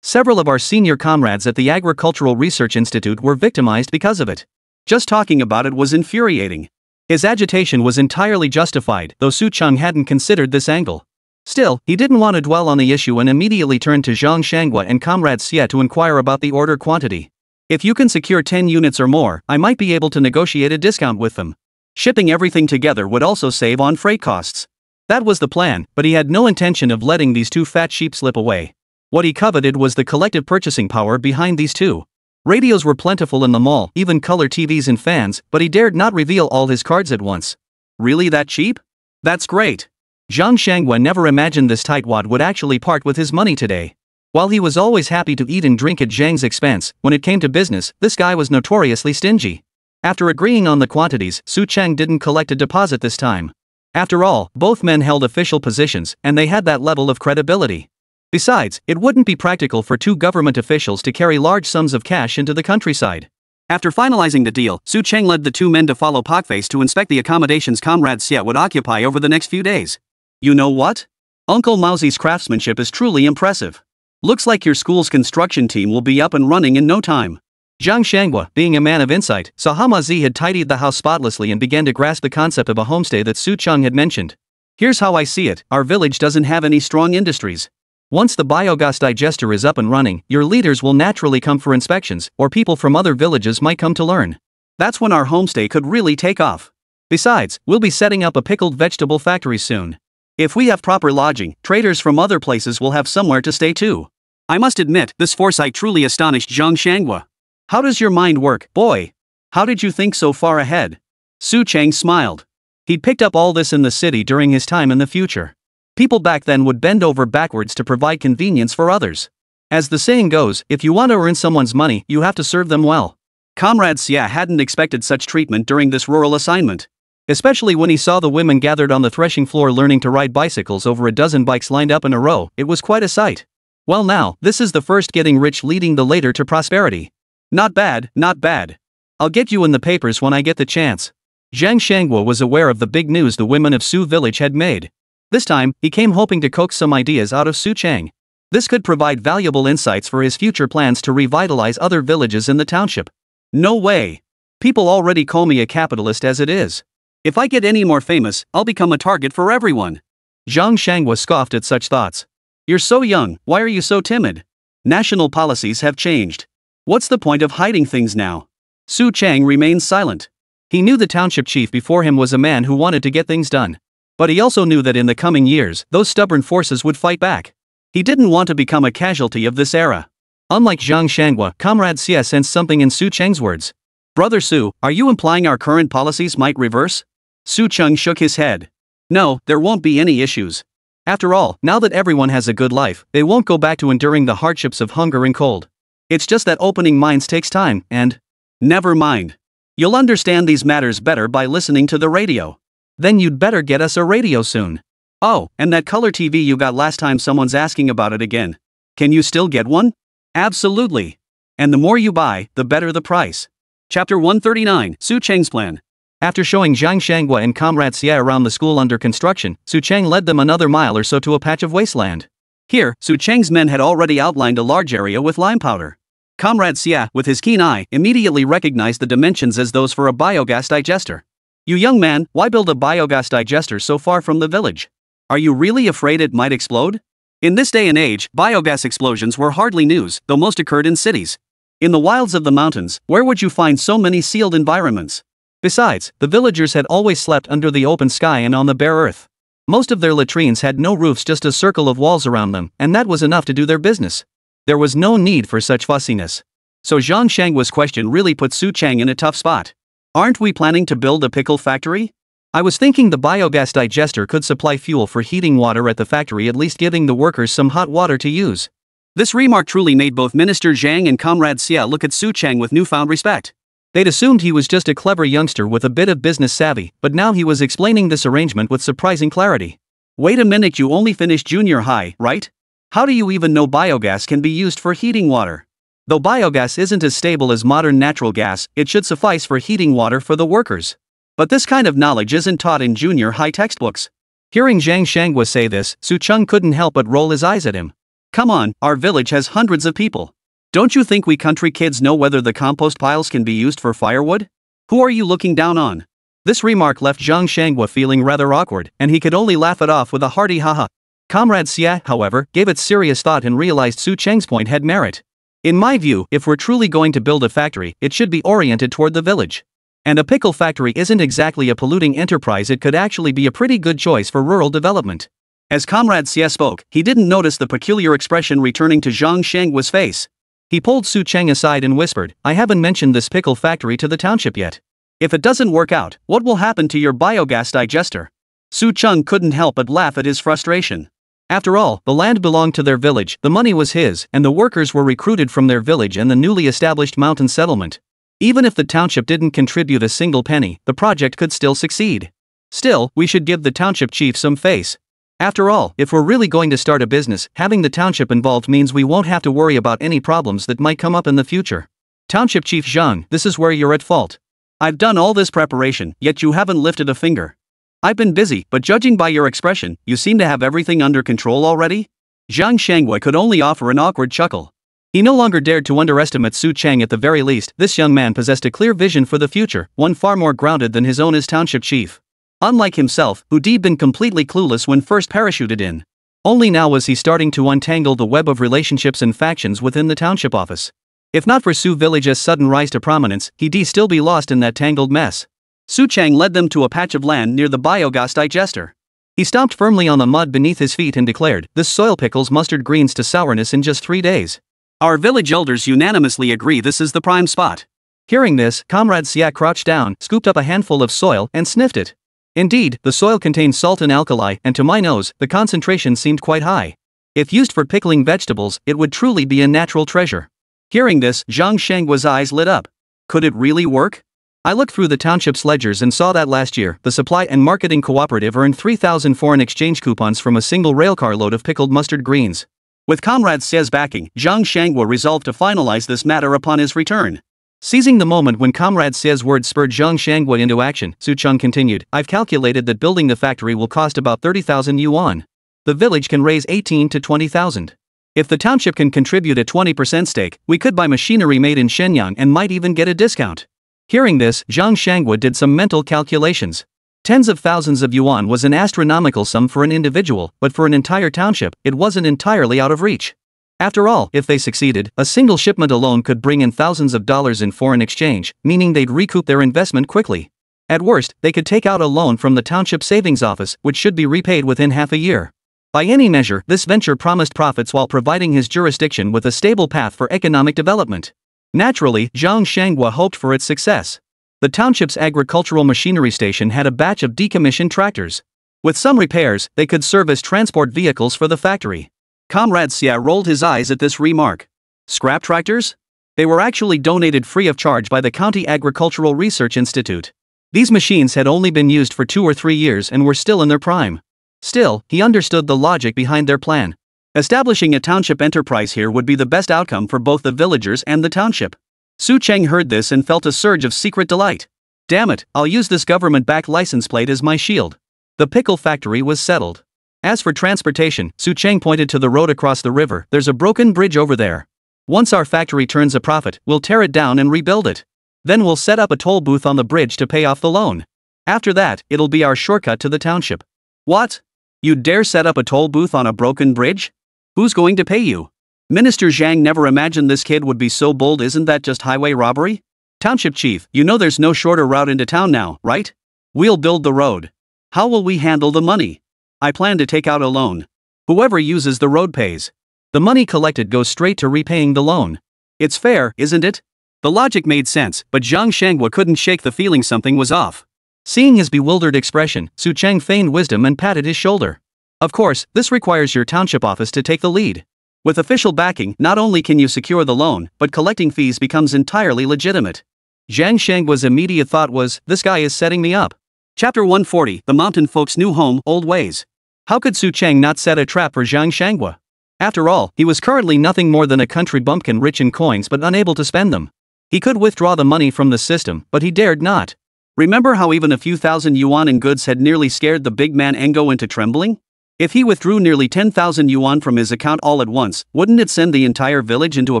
Several of our senior comrades at the Agricultural Research Institute were victimized because of it. Just talking about it was infuriating. His agitation was entirely justified, though Su Cheng hadn't considered this angle. Still, he didn't want to dwell on the issue and immediately turned to Zhang Shanghua and Comrade Xie to inquire about the order quantity. If you can secure 10 units or more, I might be able to negotiate a discount with them. Shipping everything together would also save on freight costs. That was the plan, but he had no intention of letting these two fat sheep slip away. What he coveted was the collective purchasing power behind these two. Radios were plentiful in the mall, even color TVs and fans, but he dared not reveal all his cards at once. Really that cheap? That's great. Zhang Shanghua never imagined this tightwad would actually part with his money today. While he was always happy to eat and drink at Zhang's expense, when it came to business, this guy was notoriously stingy. After agreeing on the quantities, Su Cheng didn't collect a deposit this time. After all, both men held official positions, and they had that level of credibility. Besides, it wouldn't be practical for two government officials to carry large sums of cash into the countryside. After finalizing the deal, Su Cheng led the two men to follow Pakface to inspect the accommodations Comrade Xie would occupy over the next few days. You know what? Uncle Mauzi's craftsmanship is truly impressive. Looks like your school's construction team will be up and running in no time. Zhang Shanghua, being a man of insight, saw how Mauzi had tidied the house spotlessly and began to grasp the concept of a homestay that Su Cheng had mentioned. Here's how I see it, our village doesn't have any strong industries. Once the biogas digester is up and running, your leaders will naturally come for inspections, or people from other villages might come to learn. That's when our homestay could really take off. Besides, we'll be setting up a pickled vegetable factory soon. If we have proper lodging, traders from other places will have somewhere to stay too. I must admit, this foresight truly astonished Zhang Shanghua. How does your mind work, boy? How did you think so far ahead? Su Cheng smiled. He'd picked up all this in the city during his time in the future. People back then would bend over backwards to provide convenience for others. As the saying goes, if you want to earn someone's money, you have to serve them well. Comrade Xia hadn't expected such treatment during this rural assignment. Especially when he saw the women gathered on the threshing floor learning to ride bicycles, over a dozen bikes lined up in a row, it was quite a sight. Well now, this is the first getting rich leading the later to prosperity. Not bad, not bad. I'll get you in the papers when I get the chance. Zhang Shanghua was aware of the big news the women of Su village had made. This time, he came hoping to coax some ideas out of Su Cheng. This could provide valuable insights for his future plans to revitalize other villages in the township. No way. People already call me a capitalist as it is. If I get any more famous, I'll become a target for everyone. Zhang Shanghua scoffed at such thoughts. You're so young, why are you so timid? National policies have changed. What's the point of hiding things now? Su Cheng remained silent. He knew the township chief before him was a man who wanted to get things done. But he also knew that in the coming years, those stubborn forces would fight back. He didn't want to become a casualty of this era. Unlike Zhang Shanghua, Comrade Xie sensed something in Su Cheng's words. Brother Su, are you implying our current policies might reverse? Su Cheng shook his head. No, there won't be any issues. After all, now that everyone has a good life, they won't go back to enduring the hardships of hunger and cold. It's just that opening minds takes time, and… Never mind. You'll understand these matters better by listening to the radio. Then you'd better get us a radio soon. Oh, and that color TV you got last time, someone's asking about it again. Can you still get one? Absolutely. And the more you buy, the better the price. Chapter 139, Su Cheng's Plan. After showing Zhang Shanghua and Comrade Xie around the school under construction, Su Cheng led them another mile or so to a patch of wasteland. Here, Su Cheng's men had already outlined a large area with lime powder. Comrade Xie, with his keen eye, immediately recognized the dimensions as those for a biogas digester. You young man, why build a biogas digester so far from the village? Are you really afraid it might explode? In this day and age, biogas explosions were hardly news, though most occurred in cities. In the wilds of the mountains, where would you find so many sealed environments? Besides, the villagers had always slept under the open sky and on the bare earth. Most of their latrines had no roofs, just a circle of walls around them, and that was enough to do their business. There was no need for such fussiness. So Zhang Shangwa's question really put Su Cheng in a tough spot. Aren't we planning to build a pickle factory? I was thinking the biogas digester could supply fuel for heating water at the factory, at least giving the workers some hot water to use. This remark truly made both Minister Zhang and Comrade Xie look at Su Cheng with newfound respect. They'd assumed he was just a clever youngster with a bit of business savvy, but now he was explaining this arrangement with surprising clarity. Wait a minute, you only finished junior high, right? How do you even know biogas can be used for heating water? Though biogas isn't as stable as modern natural gas, it should suffice for heating water for the workers. But this kind of knowledge isn't taught in junior high textbooks. Hearing Zhang Shanghua say this, Su Cheng couldn't help but roll his eyes at him. Come on, our village has hundreds of people. Don't you think we country kids know whether the compost piles can be used for firewood? Who are you looking down on? This remark left Zhang Shanghua feeling rather awkward, and he could only laugh it off with a hearty haha. Comrade Xia, however, gave it serious thought and realized Su Cheng's point had merit. In my view, if we're truly going to build a factory, it should be oriented toward the village. And a pickle factory isn't exactly a polluting enterprise, it could actually be a pretty good choice for rural development. As Comrade Xia spoke, he didn't notice the peculiar expression returning to Zhang Shenghua's face. He pulled Su Cheng aside and whispered, I haven't mentioned this pickle factory to the township yet. If it doesn't work out, what will happen to your biogas digester? Su Cheng couldn't help but laugh at his frustration. After all, the land belonged to their village, the money was his, and the workers were recruited from their village and the newly established mountain settlement. Even if the township didn't contribute a single penny, the project could still succeed. Still, we should give the township chief some face. After all, if we're really going to start a business, having the township involved means we won't have to worry about any problems that might come up in the future. Township Chief Zhang, this is where you're at fault. I've done all this preparation, yet you haven't lifted a finger. I've been busy, but judging by your expression, you seem to have everything under control already? Zhang Shanghua could only offer an awkward chuckle. He no longer dared to underestimate Su Cheng. At the very least, this young man possessed a clear vision for the future, one far more grounded than his own as township chief. Unlike himself, who'd been completely clueless when first parachuted in. Only now was he starting to untangle the web of relationships and factions within the township office. If not for Su Village's sudden rise to prominence, he'd still be lost in that tangled mess. Su Cheng led them to a patch of land near the biogas digester. He stomped firmly on the mud beneath his feet and declared, this soil pickles mustard greens to sourness in just 3 days. Our village elders unanimously agree this is the prime spot. Hearing this, Comrade Xia crouched down, scooped up a handful of soil, and sniffed it. Indeed, the soil contained salt and alkali, and to my nose, the concentration seemed quite high. If used for pickling vegetables, it would truly be a natural treasure. Hearing this, Zhang Shenghua's eyes lit up. Could it really work? I looked through the township's ledgers and saw that last year, the Supply and Marketing Cooperative earned 3,000 foreign exchange coupons from a single railcar load of pickled mustard greens. With Comrade Xia's backing, Zhang Shanghua resolved to finalize this matter upon his return. Seizing the moment when Comrade Xia's words spurred Zhang Shanghua into action, Su Cheng continued, I've calculated that building the factory will cost about 30,000 yuan. The village can raise 18 to 20,000. If the township can contribute a 20% stake, we could buy machinery made in Shenyang and might even get a discount. Hearing this, Zhang Shanghua did some mental calculations. Tens of thousands of yuan was an astronomical sum for an individual, but for an entire township, it wasn't entirely out of reach. After all, if they succeeded, a single shipment alone could bring in thousands of dollars in foreign exchange, meaning they'd recoup their investment quickly. At worst, they could take out a loan from the township savings office, which should be repaid within half a year. By any measure, this venture promised profits while providing his jurisdiction with a stable path for economic development. Naturally, Zhang Shanghua hoped for its success. The township's agricultural machinery station had a batch of decommissioned tractors. With some repairs, they could serve as transport vehicles for the factory. Comrade Xia rolled his eyes at this remark. Scrap tractors? They were actually donated free of charge by the County Agricultural Research Institute. These machines had only been used for 2 or 3 years and were still in their prime. Still, he understood the logic behind their plan. Establishing a township enterprise here would be the best outcome for both the villagers and the township. Su Cheng heard this and felt a surge of secret delight. Damn it, I'll use this government-backed license plate as my shield. The pickle factory was settled. As for transportation, Su Cheng pointed to the road across the river. There's a broken bridge over there. Once our factory turns a profit, we'll tear it down and rebuild it. Then we'll set up a toll booth on the bridge to pay off the loan. After that, it'll be our shortcut to the township. What? You'd dare set up a toll booth on a broken bridge? Who's going to pay you? Minister Zhang never imagined this kid would be so bold. Isn't that just highway robbery? Township chief, you know there's no shorter route into town now, right? We'll build the road. How will we handle the money? I plan to take out a loan. Whoever uses the road pays. The money collected goes straight to repaying the loan. It's fair, isn't it? The logic made sense, but Zhang Shanghua couldn't shake the feeling something was off. Seeing his bewildered expression, Su Cheng feigned wisdom and patted his shoulder. Of course, this requires your township office to take the lead. With official backing, not only can you secure the loan, but collecting fees becomes entirely legitimate. Zhang Shenghua's immediate thought was, this guy is setting me up. Chapter 140, The Mountain Folks' New Home, Old Ways. How could Su Cheng not set a trap for Zhang Shanghua? After all, he was currently nothing more than a country bumpkin rich in coins but unable to spend them. He could withdraw the money from the system, but he dared not. Remember how even a few thousand yuan in goods had nearly scared the big man Engo into trembling? If he withdrew nearly 10,000 yuan from his account all at once, wouldn't it send the entire village into a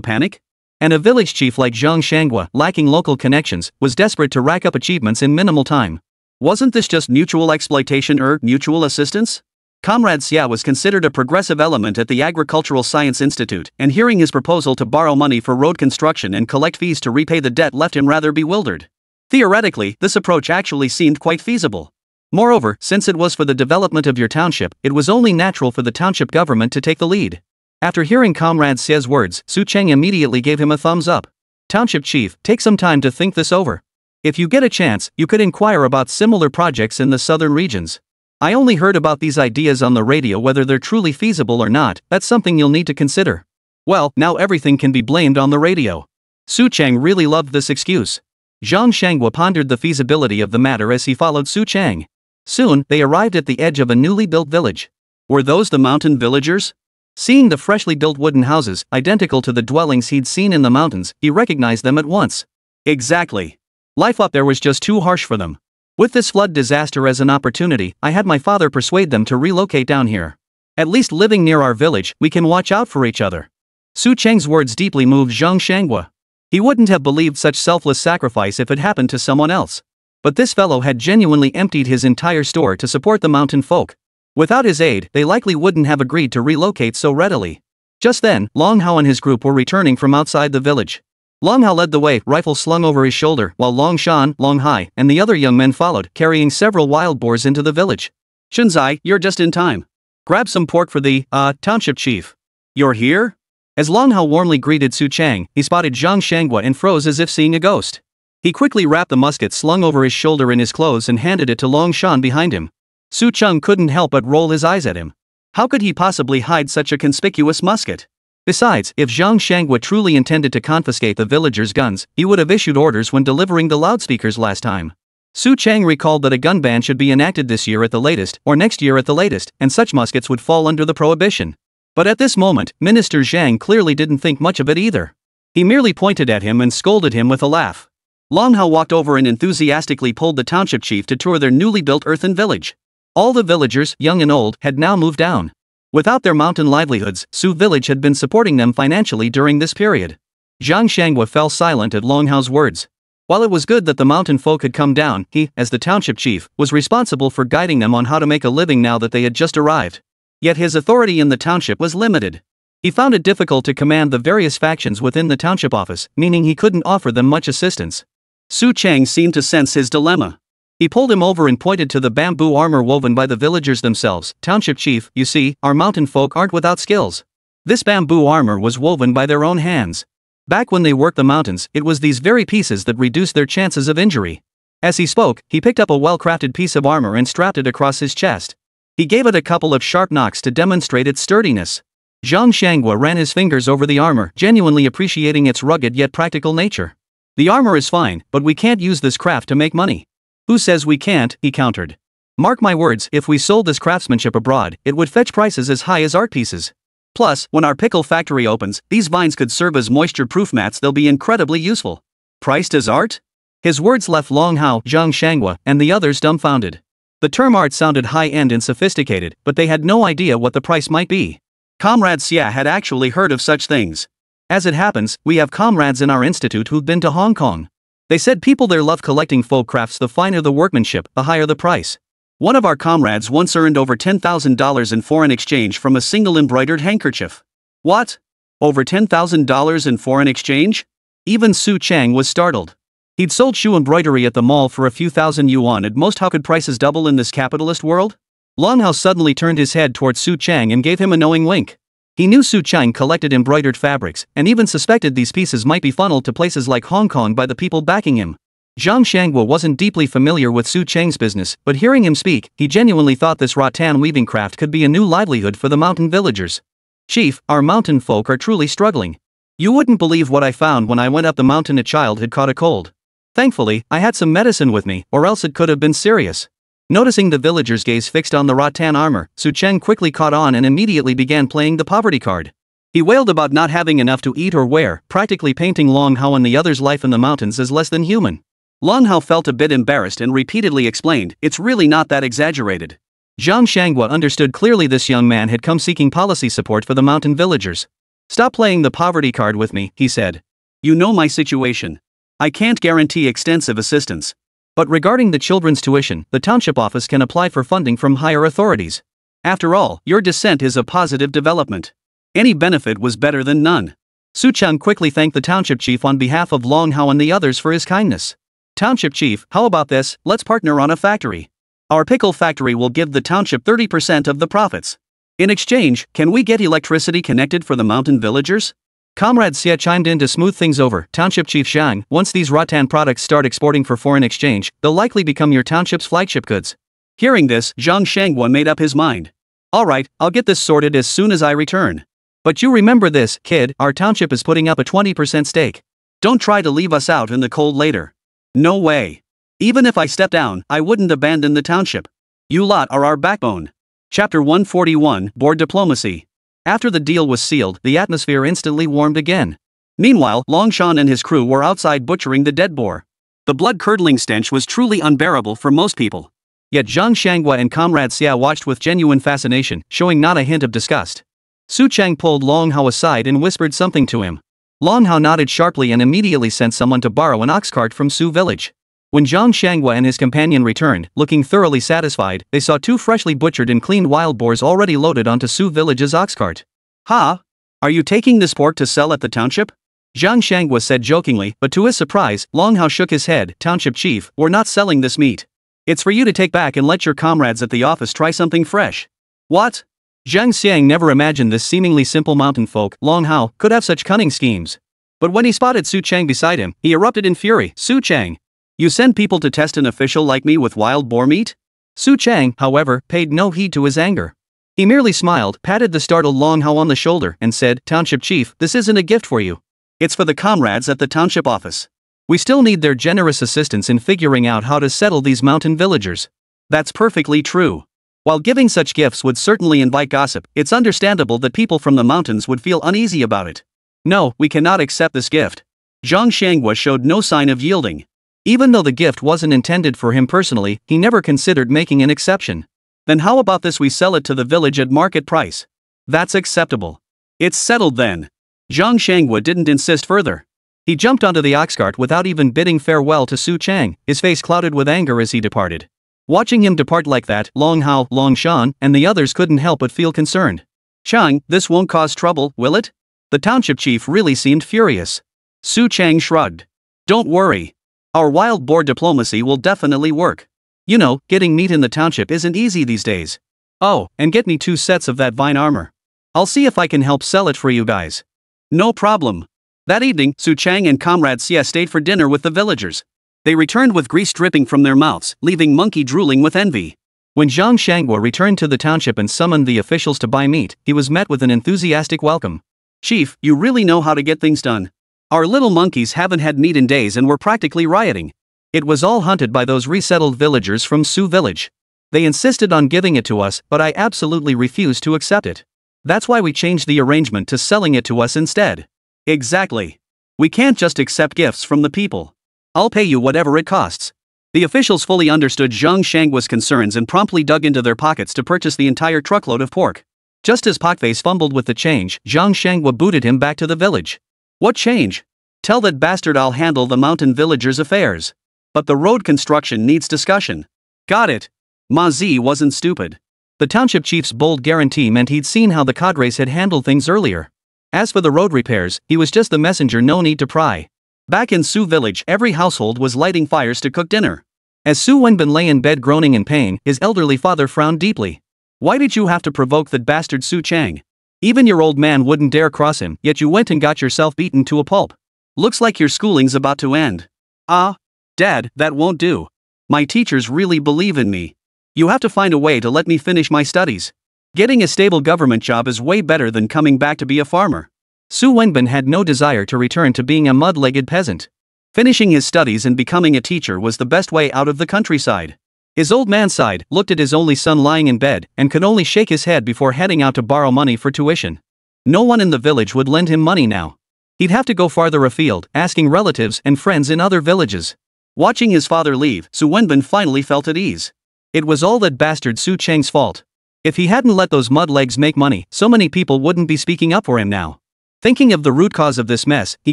panic? And a village chief like Zhang Shangua, lacking local connections, was desperate to rack up achievements in minimal time. Wasn't this just mutual exploitation or mutual assistance? Comrade Xia was considered a progressive element at the Agricultural Science Institute, and hearing his proposal to borrow money for road construction and collect fees to repay the debt left him rather bewildered. Theoretically, this approach actually seemed quite feasible. Moreover, since it was for the development of your township, it was only natural for the township government to take the lead. After hearing Comrade Xia's words, Su Cheng immediately gave him a thumbs up. Township chief, take some time to think this over. If you get a chance, you could inquire about similar projects in the southern regions. I only heard about these ideas on the radio. Whether they're truly feasible or not, that's something you'll need to consider. Well, now everything can be blamed on the radio. Su Cheng really loved this excuse. Zhang Shangwa pondered the feasibility of the matter as he followed Su Cheng. Soon, they arrived at the edge of a newly built village. Were those the mountain villagers? Seeing the freshly built wooden houses, identical to the dwellings he'd seen in the mountains, he recognized them at once. Exactly. Life up there was just too harsh for them. With this flood disaster as an opportunity, I had my father persuade them to relocate down here. At least living near our village, we can watch out for each other. Su Cheng's words deeply moved Zhang Shangwa. He wouldn't have believed such selfless sacrifice if it happened to someone else. But this fellow had genuinely emptied his entire store to support the mountain folk. Without his aid, they likely wouldn't have agreed to relocate so readily. Just then, Long Hao and his group were returning from outside the village. Long Hao led the way, rifle slung over his shoulder, while Long Shan, Long Hai, and the other young men followed, carrying several wild boars into the village. Shunzai, you're just in time. Grab some pork for the, township chief. You're here? As Long Hao warmly greeted Su Cheng, he spotted Zhang Shangwa and froze as if seeing a ghost. He quickly wrapped the musket slung over his shoulder in his clothes and handed it to Long Shan behind him. Su Cheng couldn't help but roll his eyes at him. How could he possibly hide such a conspicuous musket? Besides, if Zhang Shangwa truly intended to confiscate the villagers' guns, he would have issued orders when delivering the loudspeakers last time. Su Cheng recalled that a gun ban should be enacted this year at the latest, or next year at the latest, and such muskets would fall under the prohibition. But at this moment, Minister Zhang clearly didn't think much of it either. He merely pointed at him and scolded him with a laugh. Long Hao walked over and enthusiastically pulled the township chief to tour their newly built earthen village. All the villagers, young and old, had now moved down. Without their mountain livelihoods, Su Village had been supporting them financially during this period. Zhang Shangwa fell silent at Long Hao's words. While it was good that the mountain folk had come down, he, as the township chief, was responsible for guiding them on how to make a living now that they had just arrived. Yet his authority in the township was limited. He found it difficult to command the various factions within the township office, meaning he couldn't offer them much assistance. Su Cheng seemed to sense his dilemma. He pulled him over and pointed to the bamboo armor woven by the villagers themselves. Township chief, you see, our mountain folk aren't without skills. This bamboo armor was woven by their own hands. Back when they worked the mountains, it was these very pieces that reduced their chances of injury. As he spoke, he picked up a well-crafted piece of armor and strapped it across his chest. He gave it a couple of sharp knocks to demonstrate its sturdiness. Zhang Shangwa ran his fingers over the armor, genuinely appreciating its rugged yet practical nature. The armor is fine, but we can't use this craft to make money. Who says we can't, he countered. Mark my words, if we sold this craftsmanship abroad, it would fetch prices as high as art pieces. Plus, when our pickle factory opens, these vines could serve as moisture-proof mats. They'll be incredibly useful. Priced as art? His words left Long Hao, Zhang Shangwa, and the others dumbfounded. The term art sounded high-end and sophisticated, but they had no idea what the price might be. Comrade Xia had actually heard of such things. As it happens, we have comrades in our institute who've been to Hong Kong. They said people there love collecting folk crafts. The finer the workmanship, the higher the price. One of our comrades once earned over $10,000 in foreign exchange from a single embroidered handkerchief. What? Over $10,000 in foreign exchange? Even Su Cheng was startled. He'd sold shoe embroidery at the mall for a few thousand yuan at most. How could prices double in this capitalist world? Long Hao suddenly turned his head towards Su Cheng and gave him a knowing wink. He knew Su Cheng collected embroidered fabrics, and even suspected these pieces might be funneled to places like Hong Kong by the people backing him. Zhang Shangwa wasn't deeply familiar with Su Cheng's business, but hearing him speak, he genuinely thought this rattan weaving craft could be a new livelihood for the mountain villagers. Chief, our mountain folk are truly struggling. You wouldn't believe what I found when I went up the mountain. A child had caught a cold. Thankfully, I had some medicine with me, or else it could have been serious. Noticing the villagers' gaze fixed on the rattan armor, Su Cheng quickly caught on and immediately began playing the poverty card. He wailed about not having enough to eat or wear, practically painting Long Hao and the others' life in the mountains as less than human. Long Hao felt a bit embarrassed and repeatedly explained, it's really not that exaggerated. Zhang Shanghua understood clearly this young man had come seeking policy support for the mountain villagers. "Stop playing the poverty card with me," he said. "You know my situation. I can't guarantee extensive assistance. But regarding the children's tuition, the township office can apply for funding from higher authorities. After all, your descent is a positive development. Any benefit was better than none." Su Chang quickly thanked the township chief on behalf of Long Hao and the others for his kindness. "Township chief, how about this? Let's partner on a factory. Our pickle factory will give the township 30% of the profits. In exchange, can we get electricity connected for the mountain villagers?" Comrade Xie chimed in to smooth things over. "Township Chief Zhang, once these rattan products start exporting for foreign exchange, they'll likely become your township's flagship goods." Hearing this, Zhang Shanghua made up his mind. "Alright, I'll get this sorted as soon as I return. But you remember this, kid, our township is putting up a 20% stake. Don't try to leave us out in the cold later." "No way. Even if I step down, I wouldn't abandon the township. You lot are our backbone." Chapter 141, Board Diplomacy. After the deal was sealed, the atmosphere instantly warmed again. Meanwhile, Longshan and his crew were outside butchering the dead boar. The blood-curdling stench was truly unbearable for most people. Yet Zhang Shanghua and Comrade Xia watched with genuine fascination, showing not a hint of disgust. Su Chang pulled Long Hao aside and whispered something to him. Long Hao nodded sharply and immediately sent someone to borrow an ox cart from Su village. When Zhang Shanghua and his companion returned, looking thoroughly satisfied, they saw 2 freshly butchered and cleaned wild boars already loaded onto Su village's ox cart. "Ha? Are you taking this pork to sell at the township?" Zhang Shanghua said jokingly, but to his surprise, Long Hao shook his head. "Township chief, we're not selling this meat. It's for you to take back and let your comrades at the office try something fresh." "What?" Zhang Xiang never imagined this seemingly simple mountain folk, Long Hao, could have such cunning schemes. But when he spotted Su Chang beside him, he erupted in fury. "Su Chang! You send people to test an official like me with wild boar meat?" Su Chang, however, paid no heed to his anger. He merely smiled, patted the startled Long Hao on the shoulder, and said, "Township chief, this isn't a gift for you. It's for the comrades at the township office. We still need their generous assistance in figuring out how to settle these mountain villagers." "That's perfectly true. While giving such gifts would certainly invite gossip, it's understandable that people from the mountains would feel uneasy about it. No, we cannot accept this gift." Zhang Shanghua showed no sign of yielding. Even though the gift wasn't intended for him personally, he never considered making an exception. "Then how about this, we sell it to the village at market price?" "That's acceptable." "It's settled then." Zhang Shanghua didn't insist further. He jumped onto the ox cart without even bidding farewell to Su Chang, his face clouded with anger as he departed. Watching him depart like that, Long Hao, Long Shan, and the others couldn't help but feel concerned. "Chang, this won't cause trouble, will it?" The township chief really seemed furious. Su Chang shrugged. "Don't worry. Our wild boar diplomacy will definitely work. You know, getting meat in the township isn't easy these days. Oh, and get me 2 sets of that vine armor. I'll see if I can help sell it for you guys." "No problem." That evening, Su Chang and Comrade Xie stayed for dinner with the villagers. They returned with grease dripping from their mouths, leaving Monkey drooling with envy. When Zhang Shanghua returned to the township and summoned the officials to buy meat, he was met with an enthusiastic welcome. "Chief, you really know how to get things done. Our little monkeys haven't had meat in days and were practically rioting. It was all hunted by those resettled villagers from Su village. They insisted on giving it to us, but I absolutely refused to accept it. That's why we changed the arrangement to selling it to us instead." "Exactly. We can't just accept gifts from the people. I'll pay you whatever it costs." The officials fully understood Zhang Shanghua's concerns and promptly dug into their pockets to purchase the entire truckload of pork. Just as Pakface fumbled with the change, Zhang Shanghua booted him back to the village. "What change? Tell that bastard I'll handle the mountain villagers' affairs. But the road construction needs discussion." "Got it." Ma Zi wasn't stupid. The township chief's bold guarantee meant he'd seen how the cadres had handled things earlier. As for the road repairs, he was just the messenger, no need to pry. Back in Su village, every household was lighting fires to cook dinner. As Su Wenbin lay in bed groaning in pain, his elderly father frowned deeply. "Why did you have to provoke that bastard Su Chang? Even your old man wouldn't dare cross him, yet you went and got yourself beaten to a pulp. Looks like your schooling's about to end." "Ah, Dad, that won't do. My teachers really believe in me. You have to find a way to let me finish my studies. Getting a stable government job is way better than coming back to be a farmer." Su Wenbin had no desire to return to being a mud-legged peasant. Finishing his studies and becoming a teacher was the best way out of the countryside. His old man sighed, looked at his only son lying in bed, and could only shake his head before heading out to borrow money for tuition. No one in the village would lend him money now. He'd have to go farther afield, asking relatives and friends in other villages. Watching his father leave, Su Wenbin finally felt at ease. It was all that bastard Su Cheng's fault. If he hadn't let those mud legs make money, so many people wouldn't be speaking up for him now. Thinking of the root cause of this mess, he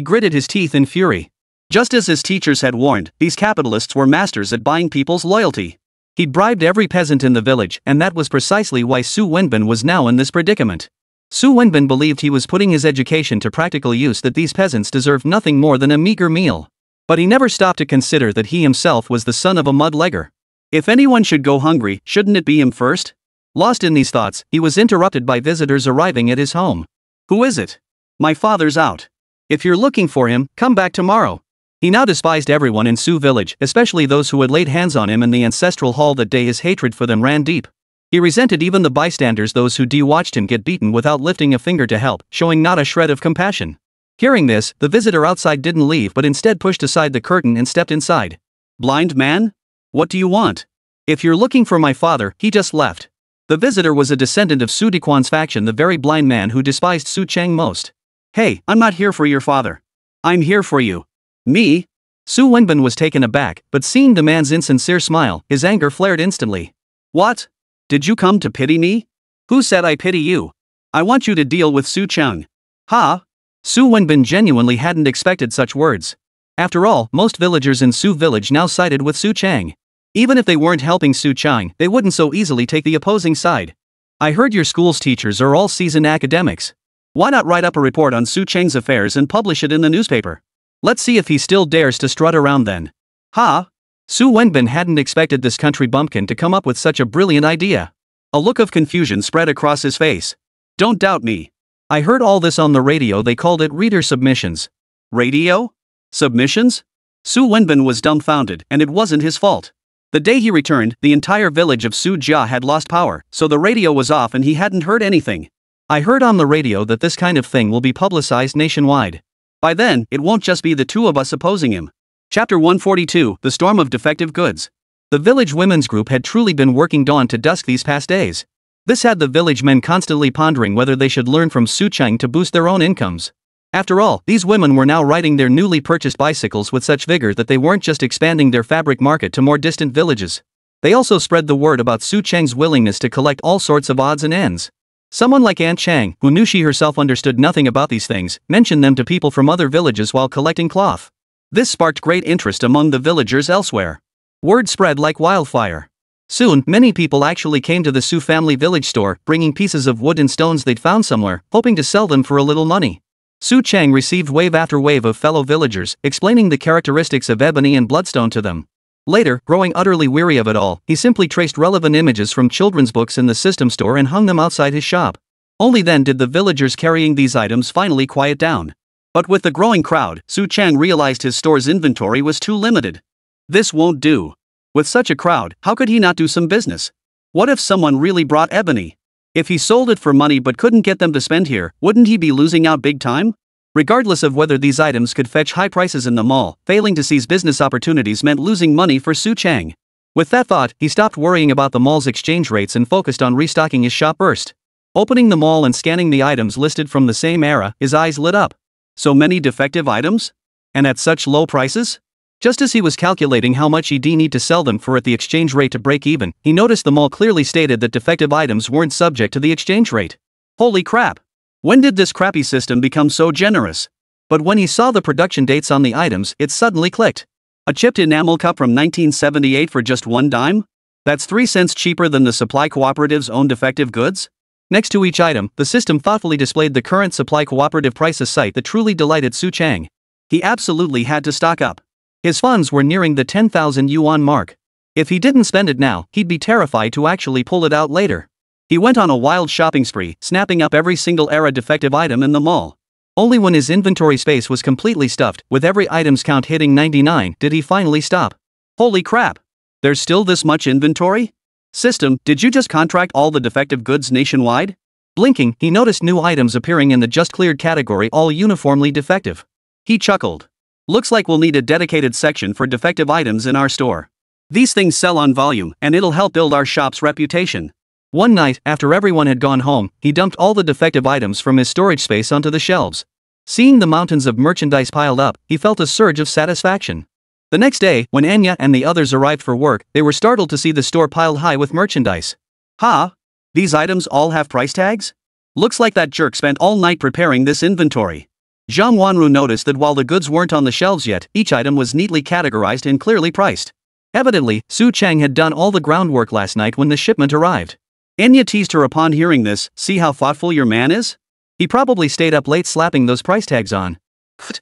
gritted his teeth in fury. Just as his teachers had warned, these capitalists were masters at buying people's loyalty. He'd bribed every peasant in the village, and that was precisely why Su Wenbin was now in this predicament. Su Wenbin believed he was putting his education to practical use, that these peasants deserved nothing more than a meager meal. But he never stopped to consider that he himself was the son of a mud-legger. If anyone should go hungry, shouldn't it be him first? Lost in these thoughts, he was interrupted by visitors arriving at his home. "Who is it?" "My father's out. If you're looking for him, come back tomorrow." He now despised everyone in Su village, especially those who had laid hands on him in the ancestral hall that day. His hatred for them ran deep. He resented even the bystanders, those who watched him get beaten without lifting a finger to help, showing not a shred of compassion. Hearing this, the visitor outside didn't leave but instead pushed aside the curtain and stepped inside. "Blind man? What do you want?" "If you're looking for my father, he just left." The visitor was a descendant of Su Dequan's faction, the very blind man who despised Su Cheng most. "Hey, I'm not here for your father. I'm here for you." "Me?" Su Wenbin was taken aback, but seeing the man's insincere smile, his anger flared instantly. "What? Did you come to pity me? Who said I pity you? I want you to deal with Su Cheng." "Ha?" Su Wenbin genuinely hadn't expected such words. After all, most villagers in Su village now sided with Su Cheng. Even if they weren't helping Su Cheng, they wouldn't so easily take the opposing side. "I heard your school's teachers are all seasoned academics. Why not write up a report on Su Cheng's affairs and publish it in the newspaper? Let's see if he still dares to strut around then." "Ha?" Su Wenbin hadn't expected this country bumpkin to come up with such a brilliant idea. A look of confusion spread across his face. "Don't doubt me. I heard all this on the radio. They called it reader submissions." "Radio? Submissions?" Su Wenbin was dumbfounded, and it wasn't his fault. The day he returned, the entire village of Su Jia had lost power, so the radio was off and he hadn't heard anything. "I heard on the radio that this kind of thing will be publicized nationwide. By then, it won't just be the two of us opposing him." Chapter 142, The Storm of Defective Goods. The village women's group had truly been working dawn to dusk these past days. This had the village men constantly pondering whether they should learn from Su Cheng to boost their own incomes. After all, these women were now riding their newly purchased bicycles with such vigor that they weren't just expanding their fabric market to more distant villages. They also spread the word about Su Cheng's willingness to collect all sorts of odds and ends. Someone like Aunt Chang, who knew she herself understood nothing about these things, mentioned them to people from other villages while collecting cloth. This sparked great interest among the villagers elsewhere. Word spread like wildfire. Soon, many people actually came to the Su family village store, bringing pieces of wood and stones they'd found somewhere, hoping to sell them for a little money. Su Cheng received wave after wave of fellow villagers, explaining the characteristics of ebony and bloodstone to them. Later, growing utterly weary of it all, he simply traced relevant images from children's books in the system store and hung them outside his shop. Only then did the villagers carrying these items finally quiet down. But with the growing crowd, Su Cheng realized his store's inventory was too limited. This won't do. With such a crowd, how could he not do some business? What if someone really brought ebony? If he sold it for money but couldn't get them to spend here, wouldn't he be losing out big time? Regardless of whether these items could fetch high prices in the mall, failing to seize business opportunities meant losing money for Su Cheng. With that thought, he stopped worrying about the mall's exchange rates and focused on restocking his shop first. Opening the mall and scanning the items listed from the same era, his eyes lit up. So many defective items? And at such low prices? Just as he was calculating how much he'd need to sell them for at the exchange rate to break even, he noticed the mall clearly stated that defective items weren't subject to the exchange rate. Holy crap! When did this crappy system become so generous? But when he saw the production dates on the items, it suddenly clicked. A chipped enamel cup from 1978 for just 1 dime? That's 3 cents cheaper than the supply cooperative's own defective goods? Next to each item, the system thoughtfully displayed the current supply cooperative price, a sight that truly delighted Su Cheng. He absolutely had to stock up. His funds were nearing the 10,000 yuan mark. If he didn't spend it now, he'd be terrified to actually pull it out later. He went on a wild shopping spree, snapping up every single era defective item in the mall. Only when his inventory space was completely stuffed, with every item's count hitting 99, did he finally stop. Holy crap! There's still this much inventory? System, did you just contract all the defective goods nationwide? Blinking, he noticed new items appearing in the just cleared category, all uniformly defective. He chuckled. Looks like we'll need a dedicated section for defective items in our store. These things sell on volume, and it'll help build our shop's reputation. One night, after everyone had gone home, he dumped all the defective items from his storage space onto the shelves. Seeing the mountains of merchandise piled up, he felt a surge of satisfaction. The next day, when Anya and the others arrived for work, they were startled to see the store piled high with merchandise. Huh? These items all have price tags? Looks like that jerk spent all night preparing this inventory. Zhang Wanru noticed that while the goods weren't on the shelves yet, each item was neatly categorized and clearly priced. Evidently, Su Chang had done all the groundwork last night when the shipment arrived. Anya teased her upon hearing this. See how thoughtful your man is? He probably stayed up late slapping those price tags on.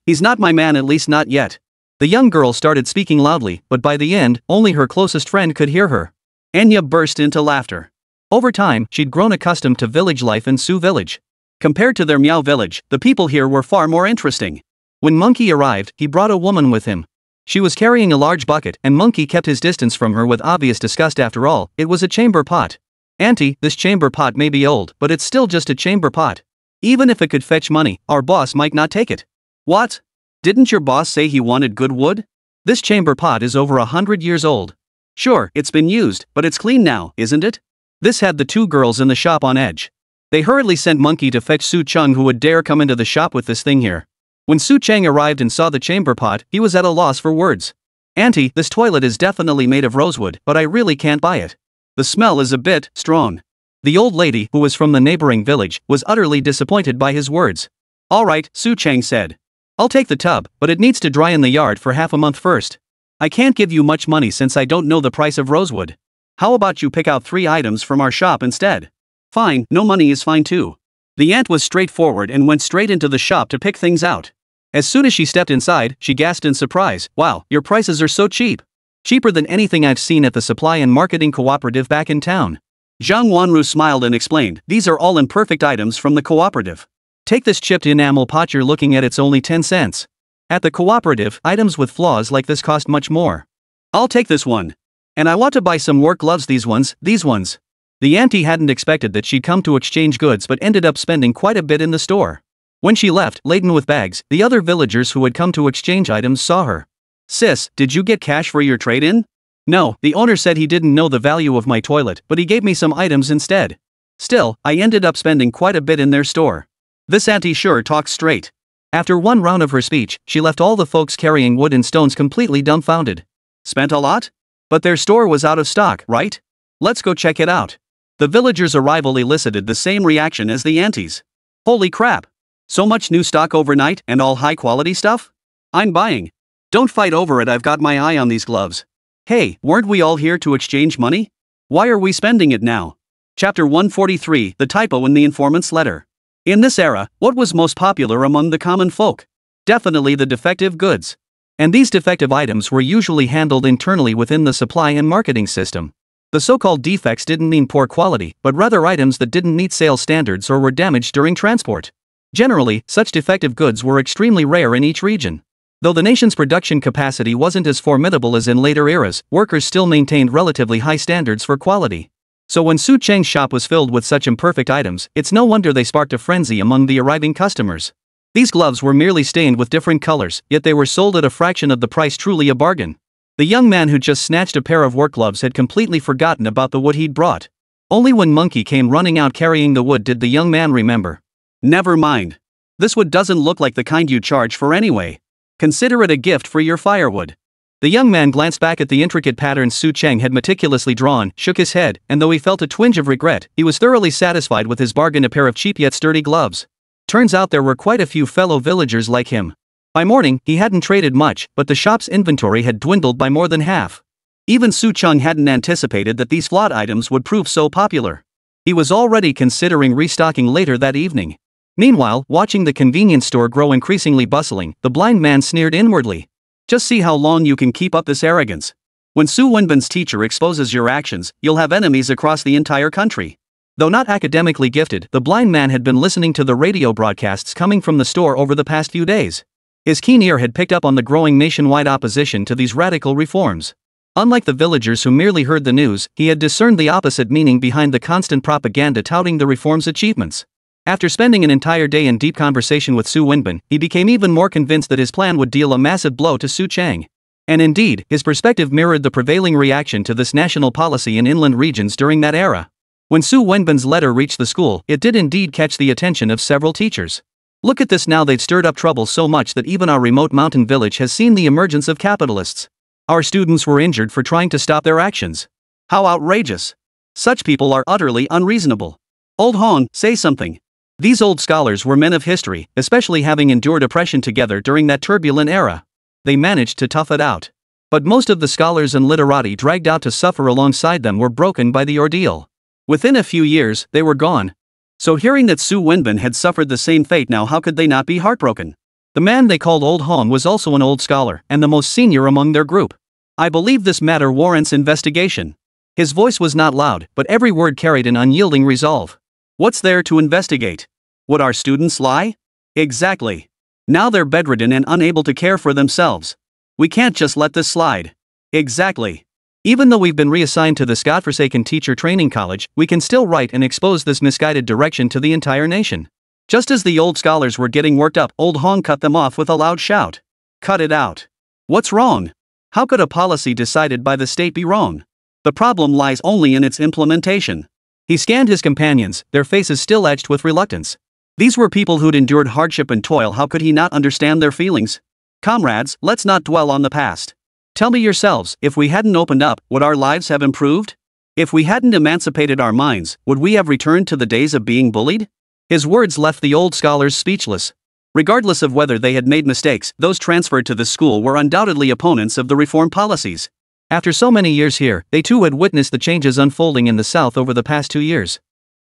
He's not my man, at least not yet. The young girl started speaking loudly, but by the end, only her closest friend could hear her. Anya burst into laughter. Over time, she'd grown accustomed to village life in Su Village. Compared to their Miao Village, the people here were far more interesting. When Monkey arrived, he brought a woman with him. She was carrying a large bucket, and Monkey kept his distance from her with obvious disgust. After all, it was a chamber pot. Auntie, this chamber pot may be old, but it's still just a chamber pot. Even if it could fetch money, our boss might not take it. What? Didn't your boss say he wanted good wood? This chamber pot is over 100 years old. Sure, it's been used, but it's clean now, isn't it? This had the two girls in the shop on edge. They hurriedly sent Monkey to fetch Su Chang, who would dare come into the shop with this thing here. When Su Chang arrived and saw the chamber pot, he was at a loss for words. Auntie, this toilet is definitely made of rosewood, but I really can't buy it. The smell is a bit strong. The old lady, who was from the neighboring village, was utterly disappointed by his words. All right, Su Chang said. I'll take the tub, but it needs to dry in the yard for half a month first. I can't give you much money since I don't know the price of rosewood. How about you pick out 3 items from our shop instead? Fine, no money is fine too. The aunt was straightforward and went straight into the shop to pick things out. As soon as she stepped inside, she gasped in surprise. Wow, your prices are so cheap. Cheaper than anything I've seen at the supply and marketing cooperative back in town. Zhang Wanru smiled and explained, these are all imperfect items from the cooperative. Take this chipped enamel pot you're looking at, it's only 10 cents. At the cooperative, items with flaws like this cost much more. I'll take this one. And I want to buy some work gloves, these ones. The auntie hadn't expected that she'd come to exchange goods but ended up spending quite a bit in the store. When she left, laden with bags, the other villagers who had come to exchange items saw her. Sis, did you get cash for your trade-in? No, the owner said he didn't know the value of my toilet, but he gave me some items instead. Still, I ended up spending quite a bit in their store. This auntie sure talks straight. After one round of her speech, she left all the folks carrying wood and stones completely dumbfounded. Spent a lot? But their store was out of stock, right? Let's go check it out. The villagers' arrival elicited the same reaction as the aunties. Holy crap! So much new stock overnight and all high-quality stuff? I'm buying. Don't fight over it, I've got my eye on these gloves. Hey, weren't we all here to exchange money? Why are we spending it now? Chapter 143, The Typo in the Informant's Letter. In this era, what was most popular among the common folk? Definitely the defective goods. And these defective items were usually handled internally within the supply and marketing system. The so-called defects didn't mean poor quality, but rather items that didn't meet sales standards or were damaged during transport. Generally, such defective goods were extremely rare in each region. Though the nation's production capacity wasn't as formidable as in later eras, workers still maintained relatively high standards for quality. So when Su Cheng's shop was filled with such imperfect items, it's no wonder they sparked a frenzy among the arriving customers. These gloves were merely stained with different colors, yet they were sold at a fraction of the price, truly a bargain. The young man who just snatched a pair of work gloves had completely forgotten about the wood he'd brought. Only when Monkey came running out carrying the wood did the young man remember. Never mind. This wood doesn't look like the kind you charge for anyway. Consider it a gift for your firewood. The young man glanced back at the intricate patterns Su Cheng had meticulously drawn, shook his head, and though he felt a twinge of regret, he was thoroughly satisfied with his bargain, a pair of cheap yet sturdy gloves. Turns out there were quite a few fellow villagers like him. By morning, he hadn't traded much, but the shop's inventory had dwindled by more than half. Even Su Cheng hadn't anticipated that these flawed items would prove so popular. He was already considering restocking later that evening. Meanwhile, watching the convenience store grow increasingly bustling, the blind man sneered inwardly. Just see how long you can keep up this arrogance. When Su Wenbin's teacher exposes your actions, you'll have enemies across the entire country. Though not academically gifted, the blind man had been listening to the radio broadcasts coming from the store over the past few days. His keen ear had picked up on the growing nationwide opposition to these radical reforms. Unlike the villagers who merely heard the news, he had discerned the opposite meaning behind the constant propaganda touting the reform's achievements. After spending an entire day in deep conversation with Su Wenbin, he became even more convinced that his plan would deal a massive blow to Su Cheng. And indeed, his perspective mirrored the prevailing reaction to this national policy in inland regions during that era. When Su Wenbin's letter reached the school, it did indeed catch the attention of several teachers. Look at this now, they've stirred up trouble so much that even our remote mountain village has seen the emergence of capitalists. Our students were injured for trying to stop their actions. How outrageous! Such people are utterly unreasonable. Old Hong, say something. These old scholars were men of history, especially having endured oppression together during that turbulent era. They managed to tough it out. But most of the scholars and literati dragged out to suffer alongside them were broken by the ordeal. Within a few years, they were gone. So hearing that Su Wenbin had suffered the same fate now, how could they not be heartbroken? The man they called Old Hong was also an old scholar and the most senior among their group. I believe this matter warrants investigation. His voice was not loud, but every word carried an unyielding resolve. What's there to investigate? Would our students lie? Exactly. Now they're bedridden and unable to care for themselves. We can't just let this slide. Exactly. Even though we've been reassigned to this godforsaken teacher training college, we can still write and expose this misguided direction to the entire nation. Just as the old scholars were getting worked up, Old Hong cut them off with a loud shout. Cut it out. What's wrong? How could a policy decided by the state be wrong? The problem lies only in its implementation. He scanned his companions, their faces still edged with reluctance. These were people who'd endured hardship and toil. How could he not understand their feelings? Comrades, let's not dwell on the past. Tell me yourselves, if we hadn't opened up, would our lives have improved? If we hadn't emancipated our minds, would we have returned to the days of being bullied? His words left the old scholars speechless. Regardless of whether they had made mistakes, those transferred to the school were undoubtedly opponents of the reform policies. After so many years here, they too had witnessed the changes unfolding in the South over the past 2 years.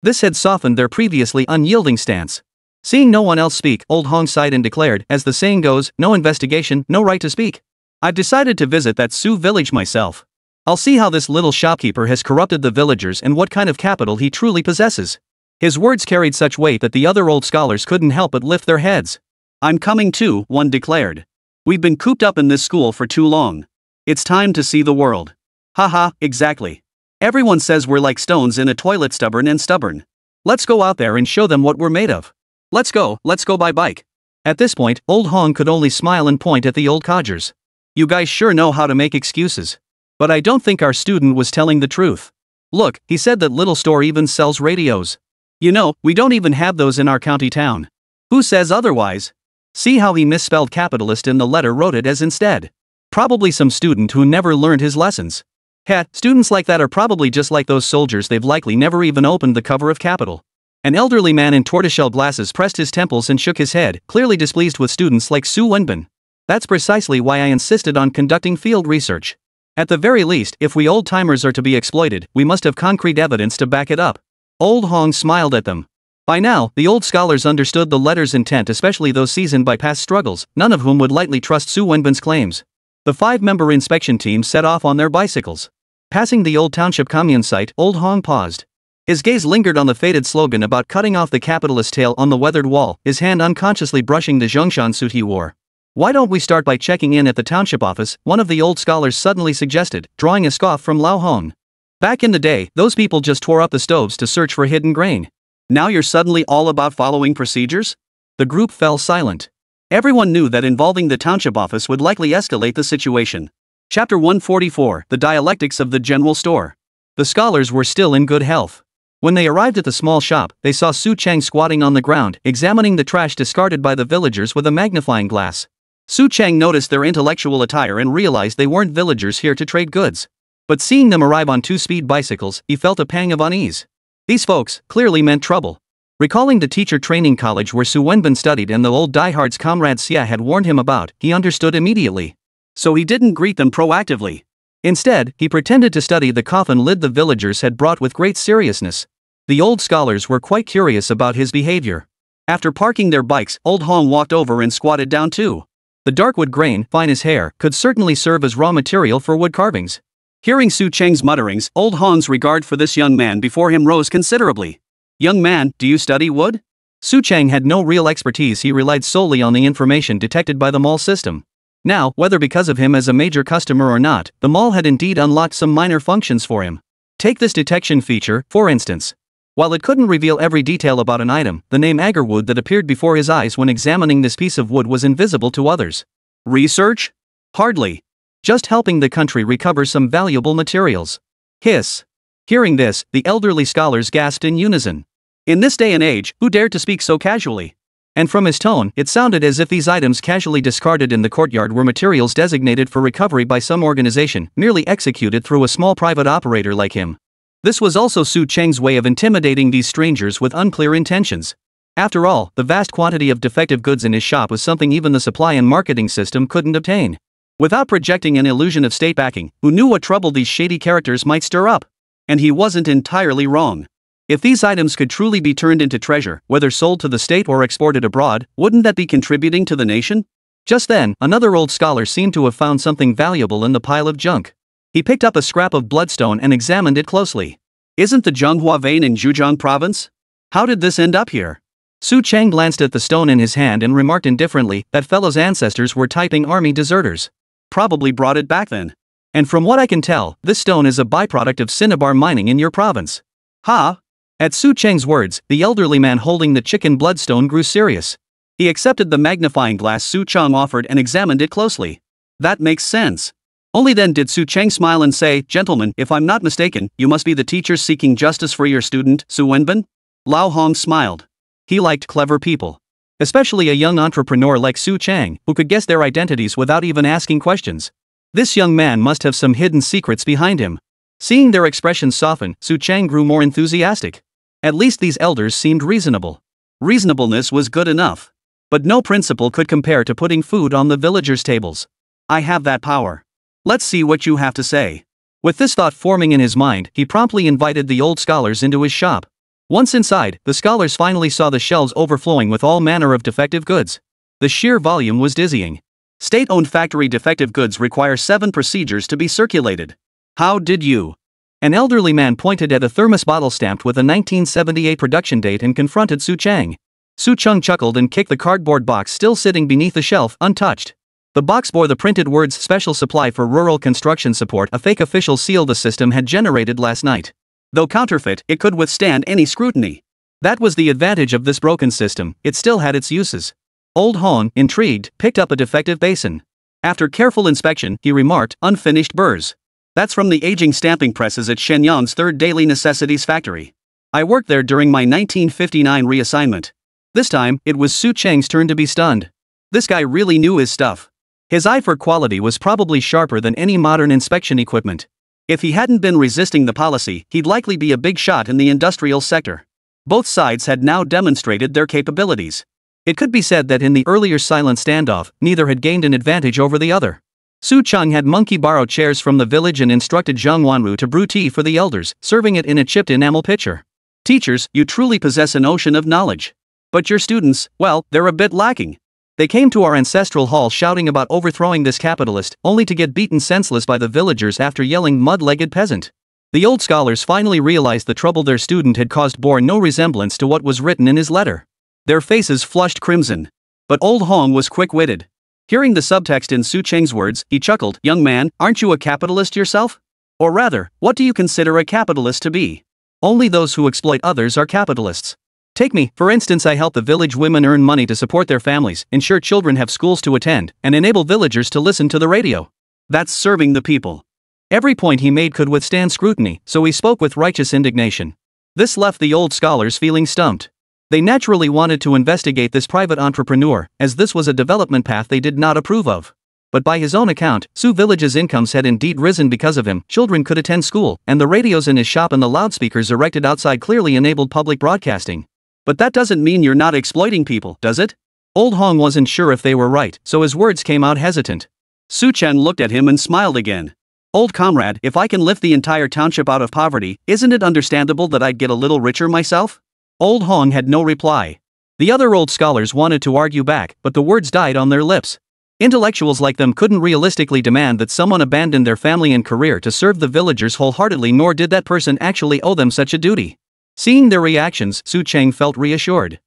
This had softened their previously unyielding stance. Seeing no one else speak, Old Hong sighed and declared, as the saying goes, no investigation, no right to speak. I've decided to visit that Sioux village myself. I'll see how this little shopkeeper has corrupted the villagers and what kind of capital he truly possesses. His words carried such weight that the other old scholars couldn't help but lift their heads. I'm coming too, one declared. We've been cooped up in this school for too long. It's time to see the world. Haha, exactly. Everyone says we're like stones in a toilet, stubborn and stubborn. Let's go out there and show them what we're made of. Let's go by bike. At this point, Old Hong could only smile and point at the old codgers. You guys sure know how to make excuses. But I don't think our student was telling the truth. Look, he said that little store even sells radios. You know, we don't even have those in our county town. Who says otherwise? See how he misspelled capitalist in the letter, wrote it as instead. Probably some student who never learned his lessons. Heh, students like that are probably just like those soldiers, they've likely never even opened the cover of Capital. An elderly man in tortoiseshell glasses pressed his temples and shook his head, clearly displeased with students like Su Wenbin. That's precisely why I insisted on conducting field research. At the very least, if we old-timers are to be exploited, we must have concrete evidence to back it up. Old Hong smiled at them. By now, the old scholars understood the letter's intent, especially those seasoned by past struggles, none of whom would lightly trust Su Wenbin's claims. The 5-member inspection team set off on their bicycles. Passing the old township commune site, Old Hong paused. His gaze lingered on the faded slogan about cutting off the capitalist tail on the weathered wall, his hand unconsciously brushing the Zhongshan suit he wore. Why don't we start by checking in at the township office, one of the old scholars suddenly suggested, drawing a scoff from Lao Hong. Back in the day, those people just tore up the stoves to search for hidden grain. Now you're suddenly all about following procedures? The group fell silent. Everyone knew that involving the township office would likely escalate the situation. Chapter 144, The Dialectics of the General Store. The scholars were still in good health. When they arrived at the small shop, they saw Su Cheng squatting on the ground, examining the trash discarded by the villagers with a magnifying glass. Su Cheng noticed their intellectual attire and realized they weren't villagers here to trade goods. But seeing them arrive on 2-speed bicycles, he felt a pang of unease. These folks clearly meant trouble. Recalling the teacher training college where Su Wenbin studied and the old diehards Comrade Xia had warned him about, he understood immediately. So he didn't greet them proactively. Instead, he pretended to study the coffin lid the villagers had brought with great seriousness. The old scholars were quite curious about his behavior. After parking their bikes, Old Hong walked over and squatted down too. The dark wood grain, fine as hair, could certainly serve as raw material for wood carvings. Hearing Su Cheng's mutterings, Old Hong's regard for this young man before him rose considerably. Young man, do you study wood? Su Cheng had no real expertise, he relied solely on the information detected by the mall system. Now, whether because of him as a major customer or not, the mall had indeed unlocked some minor functions for him. Take this detection feature, for instance. While it couldn't reveal every detail about an item, the name agarwood that appeared before his eyes when examining this piece of wood was invisible to others. Research? Hardly. Just helping the country recover some valuable materials. Hiss. Hearing this, the elderly scholars gasped in unison. In this day and age, who dared to speak so casually? And from his tone, it sounded as if these items casually discarded in the courtyard were materials designated for recovery by some organization, merely executed through a small private operator like him. This was also Su Cheng's way of intimidating these strangers with unclear intentions. After all, the vast quantity of defective goods in his shop was something even the supply and marketing system couldn't obtain. Without projecting an illusion of state backing, who knew what trouble these shady characters might stir up? And he wasn't entirely wrong. If these items could truly be turned into treasure, whether sold to the state or exported abroad, wouldn't that be contributing to the nation? Just then, another old scholar seemed to have found something valuable in the pile of junk. He picked up a scrap of bloodstone and examined it closely. Isn't the Zhenghua vein in Zhejiang province? How did this end up here? Su Cheng glanced at the stone in his hand and remarked indifferently that fellow's ancestors were Taiping army deserters. Probably brought it back then. And from what I can tell, this stone is a byproduct of cinnabar mining in your province. Ha! At Su Cheng's words, the elderly man holding the chicken bloodstone grew serious. He accepted the magnifying glass Su Cheng offered and examined it closely. That makes sense. Only then did Su Cheng smile and say, "Gentlemen, if I'm not mistaken, you must be the teachers seeking justice for your student, Su Wenbin?" Lao Hong smiled. He liked clever people. Especially a young entrepreneur like Su Cheng, who could guess their identities without even asking questions. This young man must have some hidden secrets behind him. Seeing their expressions soften, Su Cheng grew more enthusiastic. At least these elders seemed reasonable. Reasonableness was good enough. But no principle could compare to putting food on the villagers' tables. I have that power. Let's see what you have to say. With this thought forming in his mind, he promptly invited the old scholars into his shop. Once inside, the scholars finally saw the shelves overflowing with all manner of defective goods. The sheer volume was dizzying. State-owned factory defective goods require 7 procedures to be circulated. How did you? An elderly man pointed at a thermos bottle stamped with a 1978 production date and confronted Su Cheng. Su Cheng chuckled and kicked the cardboard box still sitting beneath the shelf, untouched. The box bore the printed words "Special Supply for Rural Construction Support," a fake official seal the system had generated last night. Though counterfeit, it could withstand any scrutiny. That was the advantage of this broken system, it still had its uses. Old Hong, intrigued, picked up a defective basin. After careful inspection, he remarked, "Unfinished burrs. That's from the aging stamping presses at Shenyang's third daily necessities factory. I worked there during my 1959 reassignment." This time, it was Su Cheng's turn to be stunned. This guy really knew his stuff. His eye for quality was probably sharper than any modern inspection equipment. If he hadn't been resisting the policy, he'd likely be a big shot in the industrial sector. Both sides had now demonstrated their capabilities. It could be said that in the earlier silent standoff, neither had gained an advantage over the other. Su Cheng had monkey borrow chairs from the village and instructed Zhang Wanru to brew tea for the elders, serving it in a chipped enamel pitcher. Teachers, you truly possess an ocean of knowledge. But your students, well, they're a bit lacking. They came to our ancestral hall shouting about overthrowing this capitalist, only to get beaten senseless by the villagers after yelling "mud-legged peasant." The old scholars finally realized the trouble their student had caused bore no resemblance to what was written in his letter. Their faces flushed crimson. But old Hong was quick-witted. Hearing the subtext in Su Cheng's words, he chuckled, "Young man, aren't you a capitalist yourself? Or rather, what do you consider a capitalist to be? Only those who exploit others are capitalists. Take me, for instance. I help the village women earn money to support their families, ensure children have schools to attend, and enable villagers to listen to the radio. That's serving the people." Every point he made could withstand scrutiny, so he spoke with righteous indignation. This left the old scholars feeling stumped. They naturally wanted to investigate this private entrepreneur, as this was a development path they did not approve of. But by his own account, Su Village's incomes had indeed risen because of him. Children could attend school, and the radios in his shop and the loudspeakers erected outside clearly enabled public broadcasting. But that doesn't mean you're not exploiting people, does it? Old Hong wasn't sure if they were right, so his words came out hesitant. Su Chen looked at him and smiled again. "Old comrade, if I can lift the entire township out of poverty, isn't it understandable that I'd get a little richer myself?" Old Hong had no reply. The other old scholars wanted to argue back, but the words died on their lips. Intellectuals like them couldn't realistically demand that someone abandon their family and career to serve the villagers wholeheartedly, nor did that person actually owe them such a duty. Seeing their reactions, Su Cheng felt reassured.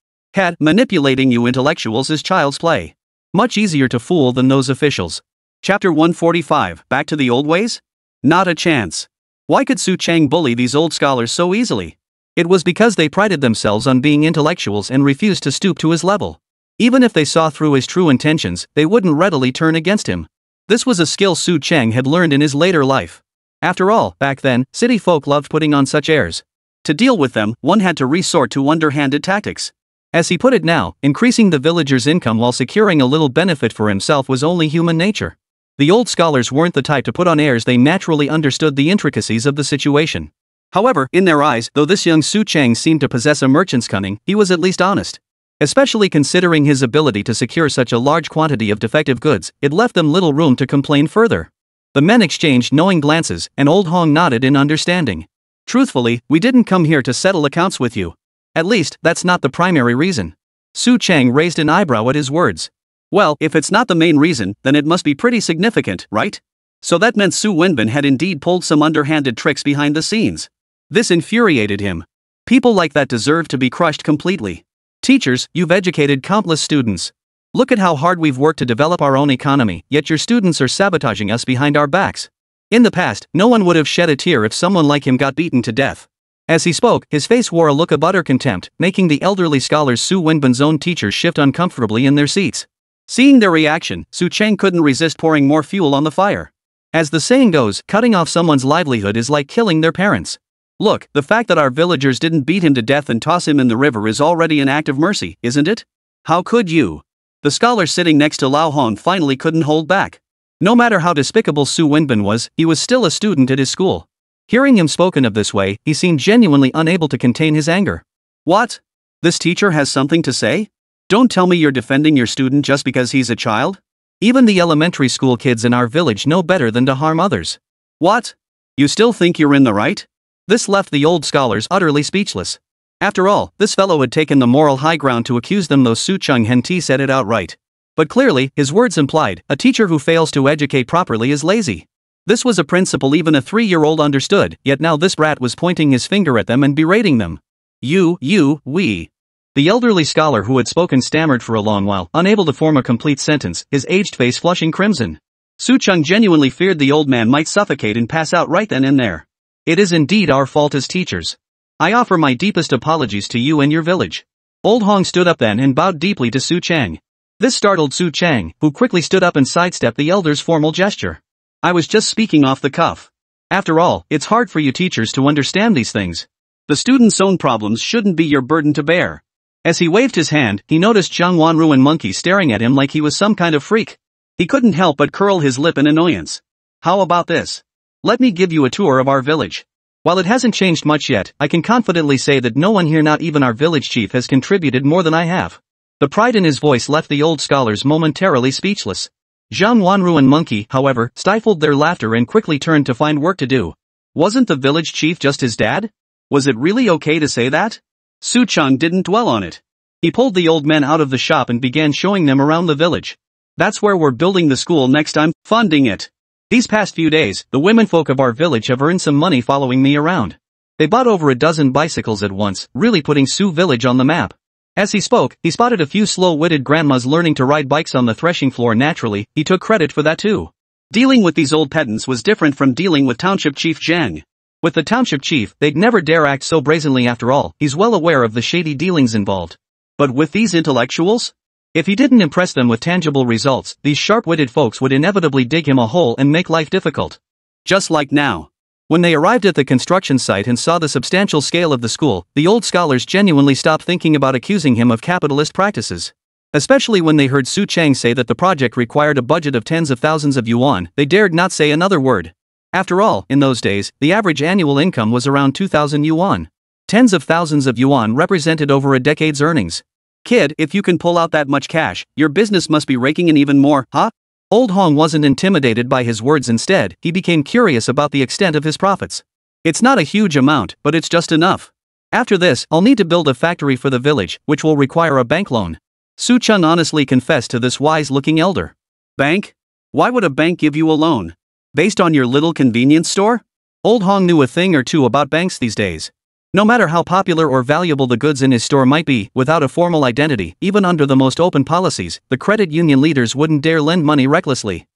Manipulating you intellectuals is child's play. Much easier to fool than those officials. Chapter 145, Back to the Old Ways? Not a chance. Why could Su Cheng bully these old scholars so easily? It was because they prided themselves on being intellectuals and refused to stoop to his level. Even if they saw through his true intentions, they wouldn't readily turn against him. This was a skill Su Cheng had learned in his later life. After all, back then, city folk loved putting on such airs. To deal with them, one had to resort to underhanded tactics. As he put it now, increasing the villagers' income while securing a little benefit for himself was only human nature. The old scholars weren't the type to put on airs, they naturally understood the intricacies of the situation. However, in their eyes, though this young Su Chang seemed to possess a merchant's cunning, he was at least honest. Especially considering his ability to secure such a large quantity of defective goods, it left them little room to complain further. The men exchanged knowing glances, and Old Hong nodded in understanding. Truthfully, we didn't come here to settle accounts with you. At least, that's not the primary reason. Su Chang raised an eyebrow at his words. Well, if it's not the main reason, then it must be pretty significant, right? So that meant Su Wenbin had indeed pulled some underhanded tricks behind the scenes. This infuriated him. People like that deserve to be crushed completely. Teachers, you've educated countless students. Look at how hard we've worked to develop our own economy, yet your students are sabotaging us behind our backs. In the past, no one would have shed a tear if someone like him got beaten to death. As he spoke, his face wore a look of utter contempt, making the elderly scholars Su Wenbin's own teachers shift uncomfortably in their seats. Seeing their reaction, Su Chang couldn't resist pouring more fuel on the fire. As the saying goes, cutting off someone's livelihood is like killing their parents. Look, the fact that our villagers didn't beat him to death and toss him in the river is already an act of mercy, isn't it? How could you? The scholar sitting next to Lao Hong finally couldn't hold back. No matter how despicable Su Wenbin was, he was still a student at his school. Hearing him spoken of this way, he seemed genuinely unable to contain his anger. What? This teacher has something to say? Don't tell me you're defending your student just because he's a child? Even the elementary school kids in our village know better than to harm others. What? You still think you're in the right? This left the old scholars utterly speechless. After all, this fellow had taken the moral high ground to accuse them, though Su Chung Henti said it outright. But clearly, his words implied, a teacher who fails to educate properly is lazy. This was a principle even a 3-year-old understood, yet now this brat was pointing his finger at them and berating them. We. The elderly scholar who had spoken stammered for a long while, unable to form a complete sentence, his aged face flushing crimson. Su Chung genuinely feared the old man might suffocate and pass out right then and there. It is indeed our fault as teachers. I offer my deepest apologies to you and your village. Old Hong stood up then and bowed deeply to Su Chang. This startled Su Chang, who quickly stood up and sidestepped the elder's formal gesture. I was just speaking off the cuff. After all, it's hard for you teachers to understand these things. The students' own problems shouldn't be your burden to bear. As he waved his hand, he noticed Zhang Wanru and Monkey staring at him like he was some kind of freak. He couldn't help but curl his lip in annoyance. How about this? Let me give you a tour of our village. While it hasn't changed much yet, I can confidently say that no one here, not even our village chief, has contributed more than I have. The pride in his voice left the old scholars momentarily speechless. Zhang Wanru and Monkey, however, stifled their laughter and quickly turned to find work to do. Wasn't the village chief just his dad? Was it really okay to say that? Su Chang didn't dwell on it. He pulled the old men out of the shop and began showing them around the village. That's where we're building the school next, I'm funding it. These past few days, the womenfolk of our village have earned some money following me around. They bought over a dozen bicycles at once, really putting Su Village on the map. As he spoke, he spotted a few slow-witted grandmas learning to ride bikes on the threshing floor. Naturally, he took credit for that too. Dealing with these old pedants was different from dealing with Township Chief Zhang. With the Township Chief, they'd never dare act so brazenly. After all, he's well aware of the shady dealings involved. But with these intellectuals? If he didn't impress them with tangible results, these sharp-witted folks would inevitably dig him a hole and make life difficult. Just like now. When they arrived at the construction site and saw the substantial scale of the school, the old scholars genuinely stopped thinking about accusing him of capitalist practices. Especially when they heard Su Chang say that the project required a budget of tens of thousands of yuan, they dared not say another word. After all, in those days, the average annual income was around 2,000 yuan. Tens of thousands of yuan represented over a decade's earnings. Kid, if you can pull out that much cash, your business must be raking in even more, huh? Old Hong wasn't intimidated by his words. Instead, he became curious about the extent of his profits. It's not a huge amount, but it's just enough. After this, I'll need to build a factory for the village, which will require a bank loan. Su Chun honestly confessed to this wise-looking elder. Bank? Why would a bank give you a loan? Based on your little convenience store? Old Hong knew a thing or two about banks these days. No matter how popular or valuable the goods in his store might be, without a formal identity, even under the most open policies, the credit union leaders wouldn't dare lend money recklessly.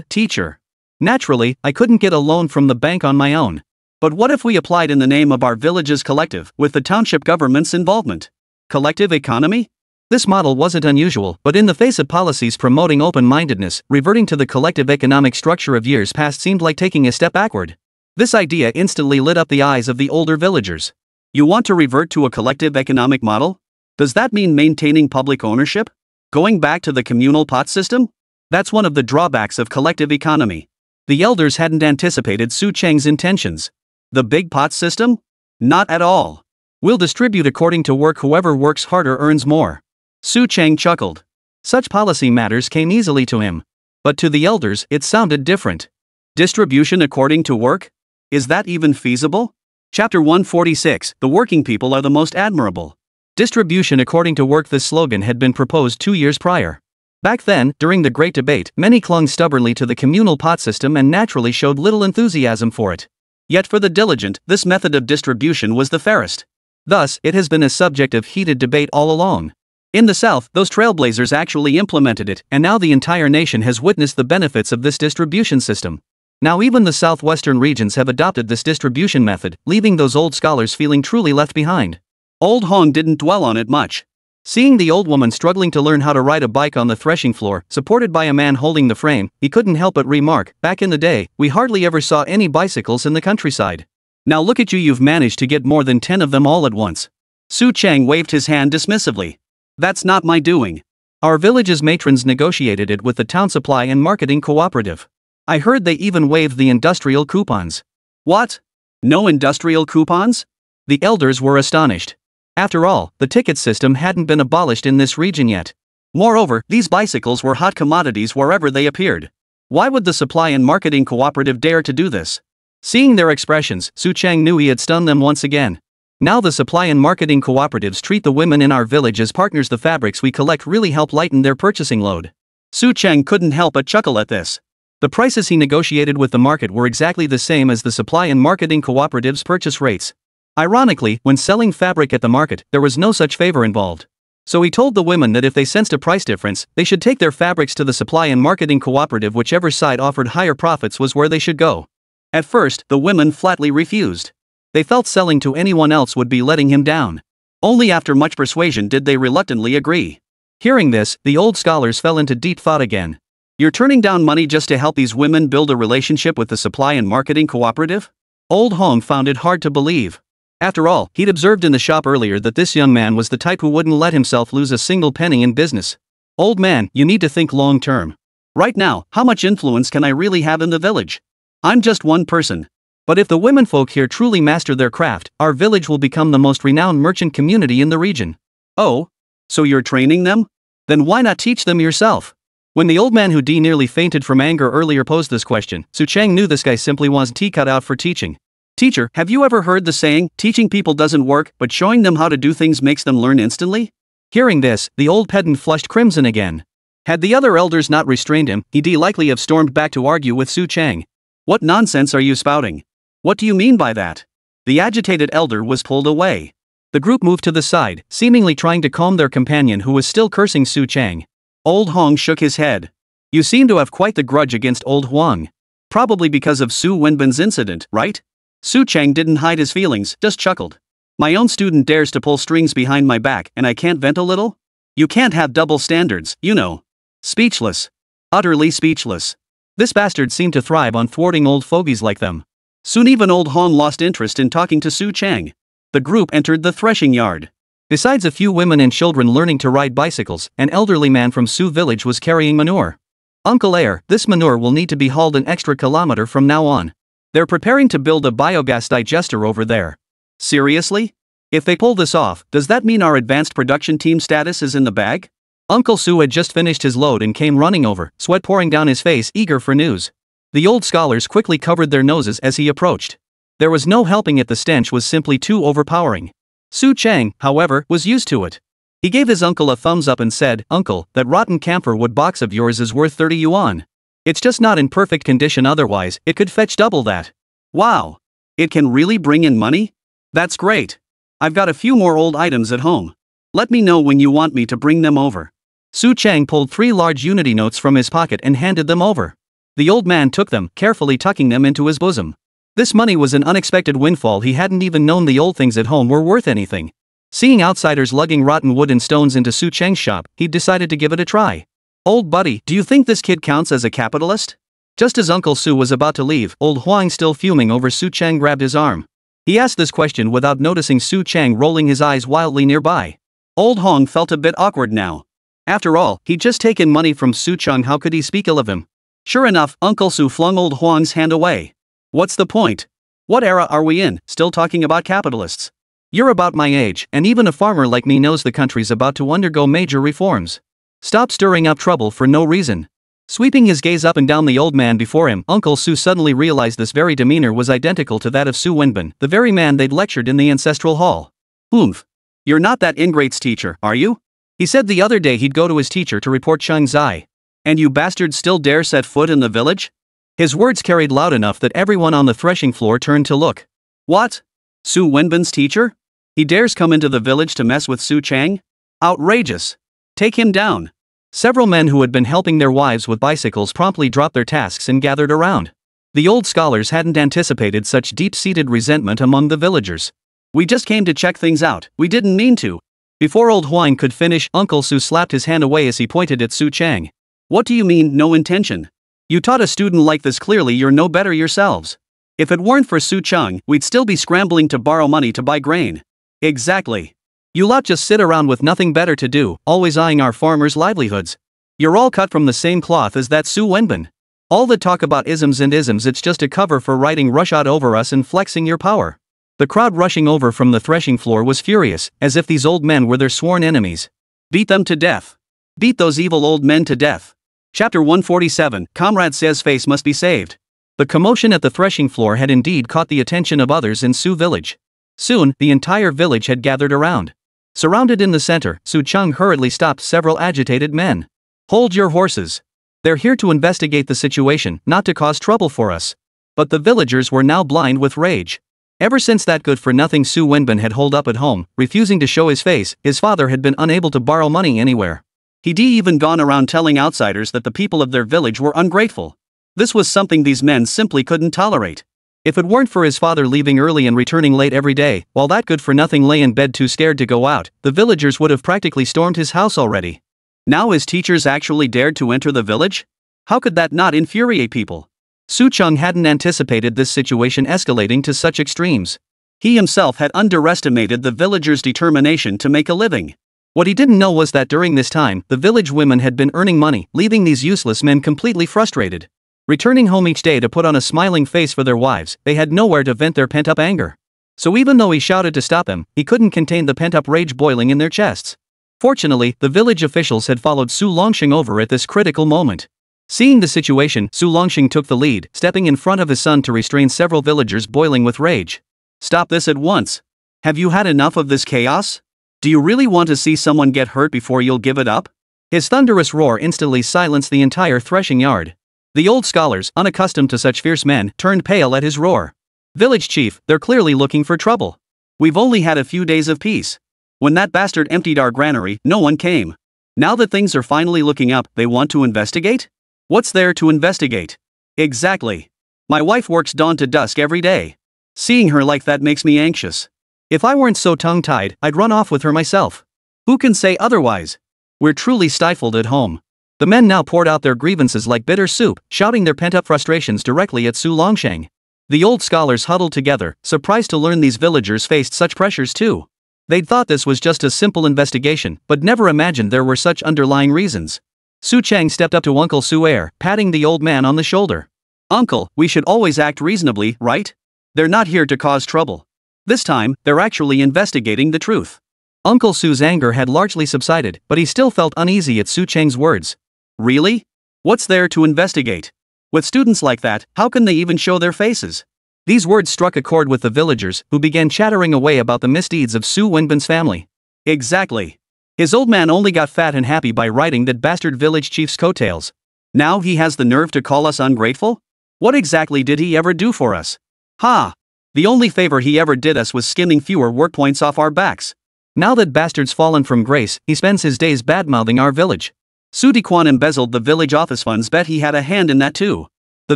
Teacher. Naturally, I couldn't get a loan from the bank on my own. But what if we applied in the name of our village's collective, with the township government's involvement? Collective economy? This model wasn't unusual, but in the face of policies promoting open-mindedness, reverting to the collective economic structure of years past seemed like taking a step backward. This idea instantly lit up the eyes of the older villagers. You want to revert to a collective economic model? Does that mean maintaining public ownership? Going back to the communal pot system? That's one of the drawbacks of collective economy. The elders hadn't anticipated Su Cheng's intentions. The big pot system? Not at all. We'll distribute according to work. Whoever works harder earns more. Su Cheng chuckled. Such policy matters came easily to him. But to the elders, it sounded different. Distribution according to work? Is that even feasible? Chapter 146, The Working People Are the Most Admirable. Distribution according to work. This slogan had been proposed 2 years prior. Back then, during the Great Debate, many clung stubbornly to the communal pot system and naturally showed little enthusiasm for it. Yet for the diligent, this method of distribution was the fairest. Thus, it has been a subject of heated debate all along. In the South, those trailblazers actually implemented it, and now the entire nation has witnessed the benefits of this distribution system. Now even the southwestern regions have adopted this distribution method, leaving those old scholars feeling truly left behind. Old Hong didn't dwell on it much. Seeing the old woman struggling to learn how to ride a bike on the threshing floor, supported by a man holding the frame, he couldn't help but remark, back in the day, we hardly ever saw any bicycles in the countryside. Now look at you, you've managed to get more than 10 of them all at once. Su Cheng waved his hand dismissively. That's not my doing. Our village's matrons negotiated it with the town supply and marketing cooperative. I heard they even waived the industrial coupons. What? No industrial coupons? The elders were astonished. After all, the ticket system hadn't been abolished in this region yet. Moreover, these bicycles were hot commodities wherever they appeared. Why would the supply and marketing cooperative dare to do this? Seeing their expressions, Su Cheng knew he had stunned them once again. Now the supply and marketing cooperatives treat the women in our village as partners. The fabrics we collect really help lighten their purchasing load. Su Cheng couldn't help but chuckle at this. The prices he negotiated with the market were exactly the same as the supply and marketing cooperatives' purchase rates. Ironically, when selling fabric at the market, there was no such favor involved. So he told the women that if they sensed a price difference, they should take their fabrics to the supply and marketing cooperative. Whichever side offered higher profits was where they should go. At first, the women flatly refused. They felt selling to anyone else would be letting him down. Only after much persuasion did they reluctantly agree. Hearing this, the old scholars fell into deep thought again. You're turning down money just to help these women build a relationship with the supply and marketing cooperative? Old Hong found it hard to believe. After all, he'd observed in the shop earlier that this young man was the type who wouldn't let himself lose a single penny in business. Old man, you need to think long term. Right now, how much influence can I really have in the village? I'm just one person. But if the womenfolk here truly master their craft, our village will become the most renowned merchant community in the region. Oh? So you're training them? Then why not teach them yourself? When the old man who nearly fainted from anger earlier posed this question, Su Cheng knew this guy simply wasn't cut out for teaching. Teacher, have you ever heard the saying, teaching people doesn't work, but showing them how to do things makes them learn instantly? Hearing this, the old pedant flushed crimson again. Had the other elders not restrained him, he'd likely have stormed back to argue with Su Cheng. What nonsense are you spouting? What do you mean by that? The agitated elder was pulled away. The group moved to the side, seemingly trying to calm their companion who was still cursing Su Cheng. Old Hong shook his head. You seem to have quite the grudge against Old Huang. Probably because of Su Wenbin's incident, right? Su Cheng didn't hide his feelings, just chuckled. My own student dares to pull strings behind my back and I can't vent a little? You can't have double standards, you know. Speechless. Utterly speechless. This bastard seemed to thrive on thwarting old fogies like them. Soon even Old Hong lost interest in talking to Su Cheng. The group entered the threshing yard. Besides a few women and children learning to ride bicycles, an elderly man from Su village was carrying manure. Uncle Air, this manure will need to be hauled an extra kilometer from now on. They're preparing to build a biogas digester over there. Seriously? If they pull this off, does that mean our advanced production team status is in the bag? Uncle Su had just finished his load and came running over, sweat pouring down his face, eager for news. The old scholars quickly covered their noses as he approached. There was no helping it, the stench was simply too overpowering. Su Cheng, however, was used to it. He gave his uncle a thumbs up and said, Uncle, that rotten camphor wood box of yours is worth 30 yuan. It's just not in perfect condition, otherwise, it could fetch double that. Wow! It can really bring in money? That's great. I've got a few more old items at home. Let me know when you want me to bring them over. Su Cheng pulled 3 large unity notes from his pocket and handed them over. The old man took them, carefully tucking them into his bosom. This money was an unexpected windfall. He hadn't even known the old things at home were worth anything. Seeing outsiders lugging rotten wood and stones into Su Cheng's shop, he'd decided to give it a try. Old buddy, do you think this kid counts as a capitalist? Just as Uncle Su was about to leave, Old Huang, still fuming over Su Cheng, grabbed his arm. He asked this question without noticing Su Cheng rolling his eyes wildly nearby. Old Hong felt a bit awkward now. After all, he'd just taken money from Su Cheng, how could he speak ill of him? Sure enough, Uncle Su flung old Huang's hand away. What's the point? What era are we in, still talking about capitalists? You're about my age, and even a farmer like me knows the country's about to undergo major reforms. Stop stirring up trouble for no reason. Sweeping his gaze up and down the old man before him, Uncle Su suddenly realized this very demeanor was identical to that of Su Wenbin, the very man they'd lectured in the ancestral hall. Oomph. You're not that ingrate's teacher, are you? He said the other day he'd go to his teacher to report Cheng Zai. And you bastards still dare set foot in the village? His words carried loud enough that everyone on the threshing floor turned to look. What? Su Wenbin's teacher? He dares come into the village to mess with Su Cheng? Outrageous. Take him down. Several men who had been helping their wives with bicycles promptly dropped their tasks and gathered around. The old scholars hadn't anticipated such deep-seated resentment among the villagers. We just came to check things out, we didn't mean to. Before old Huang could finish, Uncle Su slapped his hand away as he pointed at Su Cheng. What do you mean, no intention? You taught a student like this, clearly you're no better yourselves. If it weren't for Su Cheng, we'd still be scrambling to borrow money to buy grain. Exactly. You lot just sit around with nothing better to do, always eyeing our farmers' livelihoods. You're all cut from the same cloth as that Su Wenbin. All the talk about isms and isms, it's just a cover for writing roughshod over us and flexing your power. The crowd rushing over from the threshing floor was furious, as if these old men were their sworn enemies. Beat them to death. Beat those evil old men to death. Chapter 147, Comrade Says Face Must Be Saved. The commotion at the threshing floor had indeed caught the attention of others in Su village. Soon, the entire village had gathered around. Surrounded in the center, Su Cheng hurriedly stopped several agitated men. Hold your horses. They're here to investigate the situation, not to cause trouble for us. But the villagers were now blind with rage. Ever since that good-for-nothing Su Wenbin had holed up at home, refusing to show his face, his father had been unable to borrow money anywhere. He'd even gone around telling outsiders that the people of their village were ungrateful. This was something these men simply couldn't tolerate. If it weren't for his father leaving early and returning late every day, while that good-for-nothing lay in bed too scared to go out, the villagers would have practically stormed his house already. Now his teachers actually dared to enter the village? How could that not infuriate people? Su Cheng hadn't anticipated this situation escalating to such extremes. He himself had underestimated the villagers' determination to make a living. What he didn't know was that during this time, the village women had been earning money, leaving these useless men completely frustrated. Returning home each day to put on a smiling face for their wives, they had nowhere to vent their pent-up anger. So even though he shouted to stop them, he couldn't contain the pent-up rage boiling in their chests. Fortunately, the village officials had followed Su Longxing over at this critical moment. Seeing the situation, Su Longxing took the lead, stepping in front of his son to restrain several villagers boiling with rage. Stop this at once. Have you had enough of this chaos? Do you really want to see someone get hurt before you'll give it up? His thunderous roar instantly silenced the entire threshing yard. The old scholars, unaccustomed to such fierce men, turned pale at his roar. Village chief, they're clearly looking for trouble. We've only had a few days of peace. When that bastard emptied our granary, no one came. Now that things are finally looking up, they want to investigate? What's there to investigate? Exactly. My wife works dawn to dusk every day. Seeing her like that makes me anxious. If I weren't so tongue-tied, I'd run off with her myself. Who can say otherwise? We're truly stifled at home. The men now poured out their grievances like bitter soup, shouting their pent-up frustrations directly at Su Longxing. The old scholars huddled together, surprised to learn these villagers faced such pressures too. They'd thought this was just a simple investigation, but never imagined there were such underlying reasons. Su Cheng stepped up to Uncle Su Air, patting the old man on the shoulder. Uncle, we should always act reasonably, right? They're not here to cause trouble. This time, they're actually investigating the truth. Uncle Su's anger had largely subsided, but he still felt uneasy at Su Cheng's words. Really? What's there to investigate? With students like that, how can they even show their faces? These words struck a chord with the villagers, who began chattering away about the misdeeds of Su Wenbin's family. Exactly. His old man only got fat and happy by riding that bastard village chief's coattails. Now he has the nerve to call us ungrateful? What exactly did he ever do for us? Ha! The only favor he ever did us was skimming fewer work points off our backs. Now that bastard's fallen from grace, he spends his days badmouthing our village. Su Diquan embezzled the village office funds, bet he had a hand in that too. The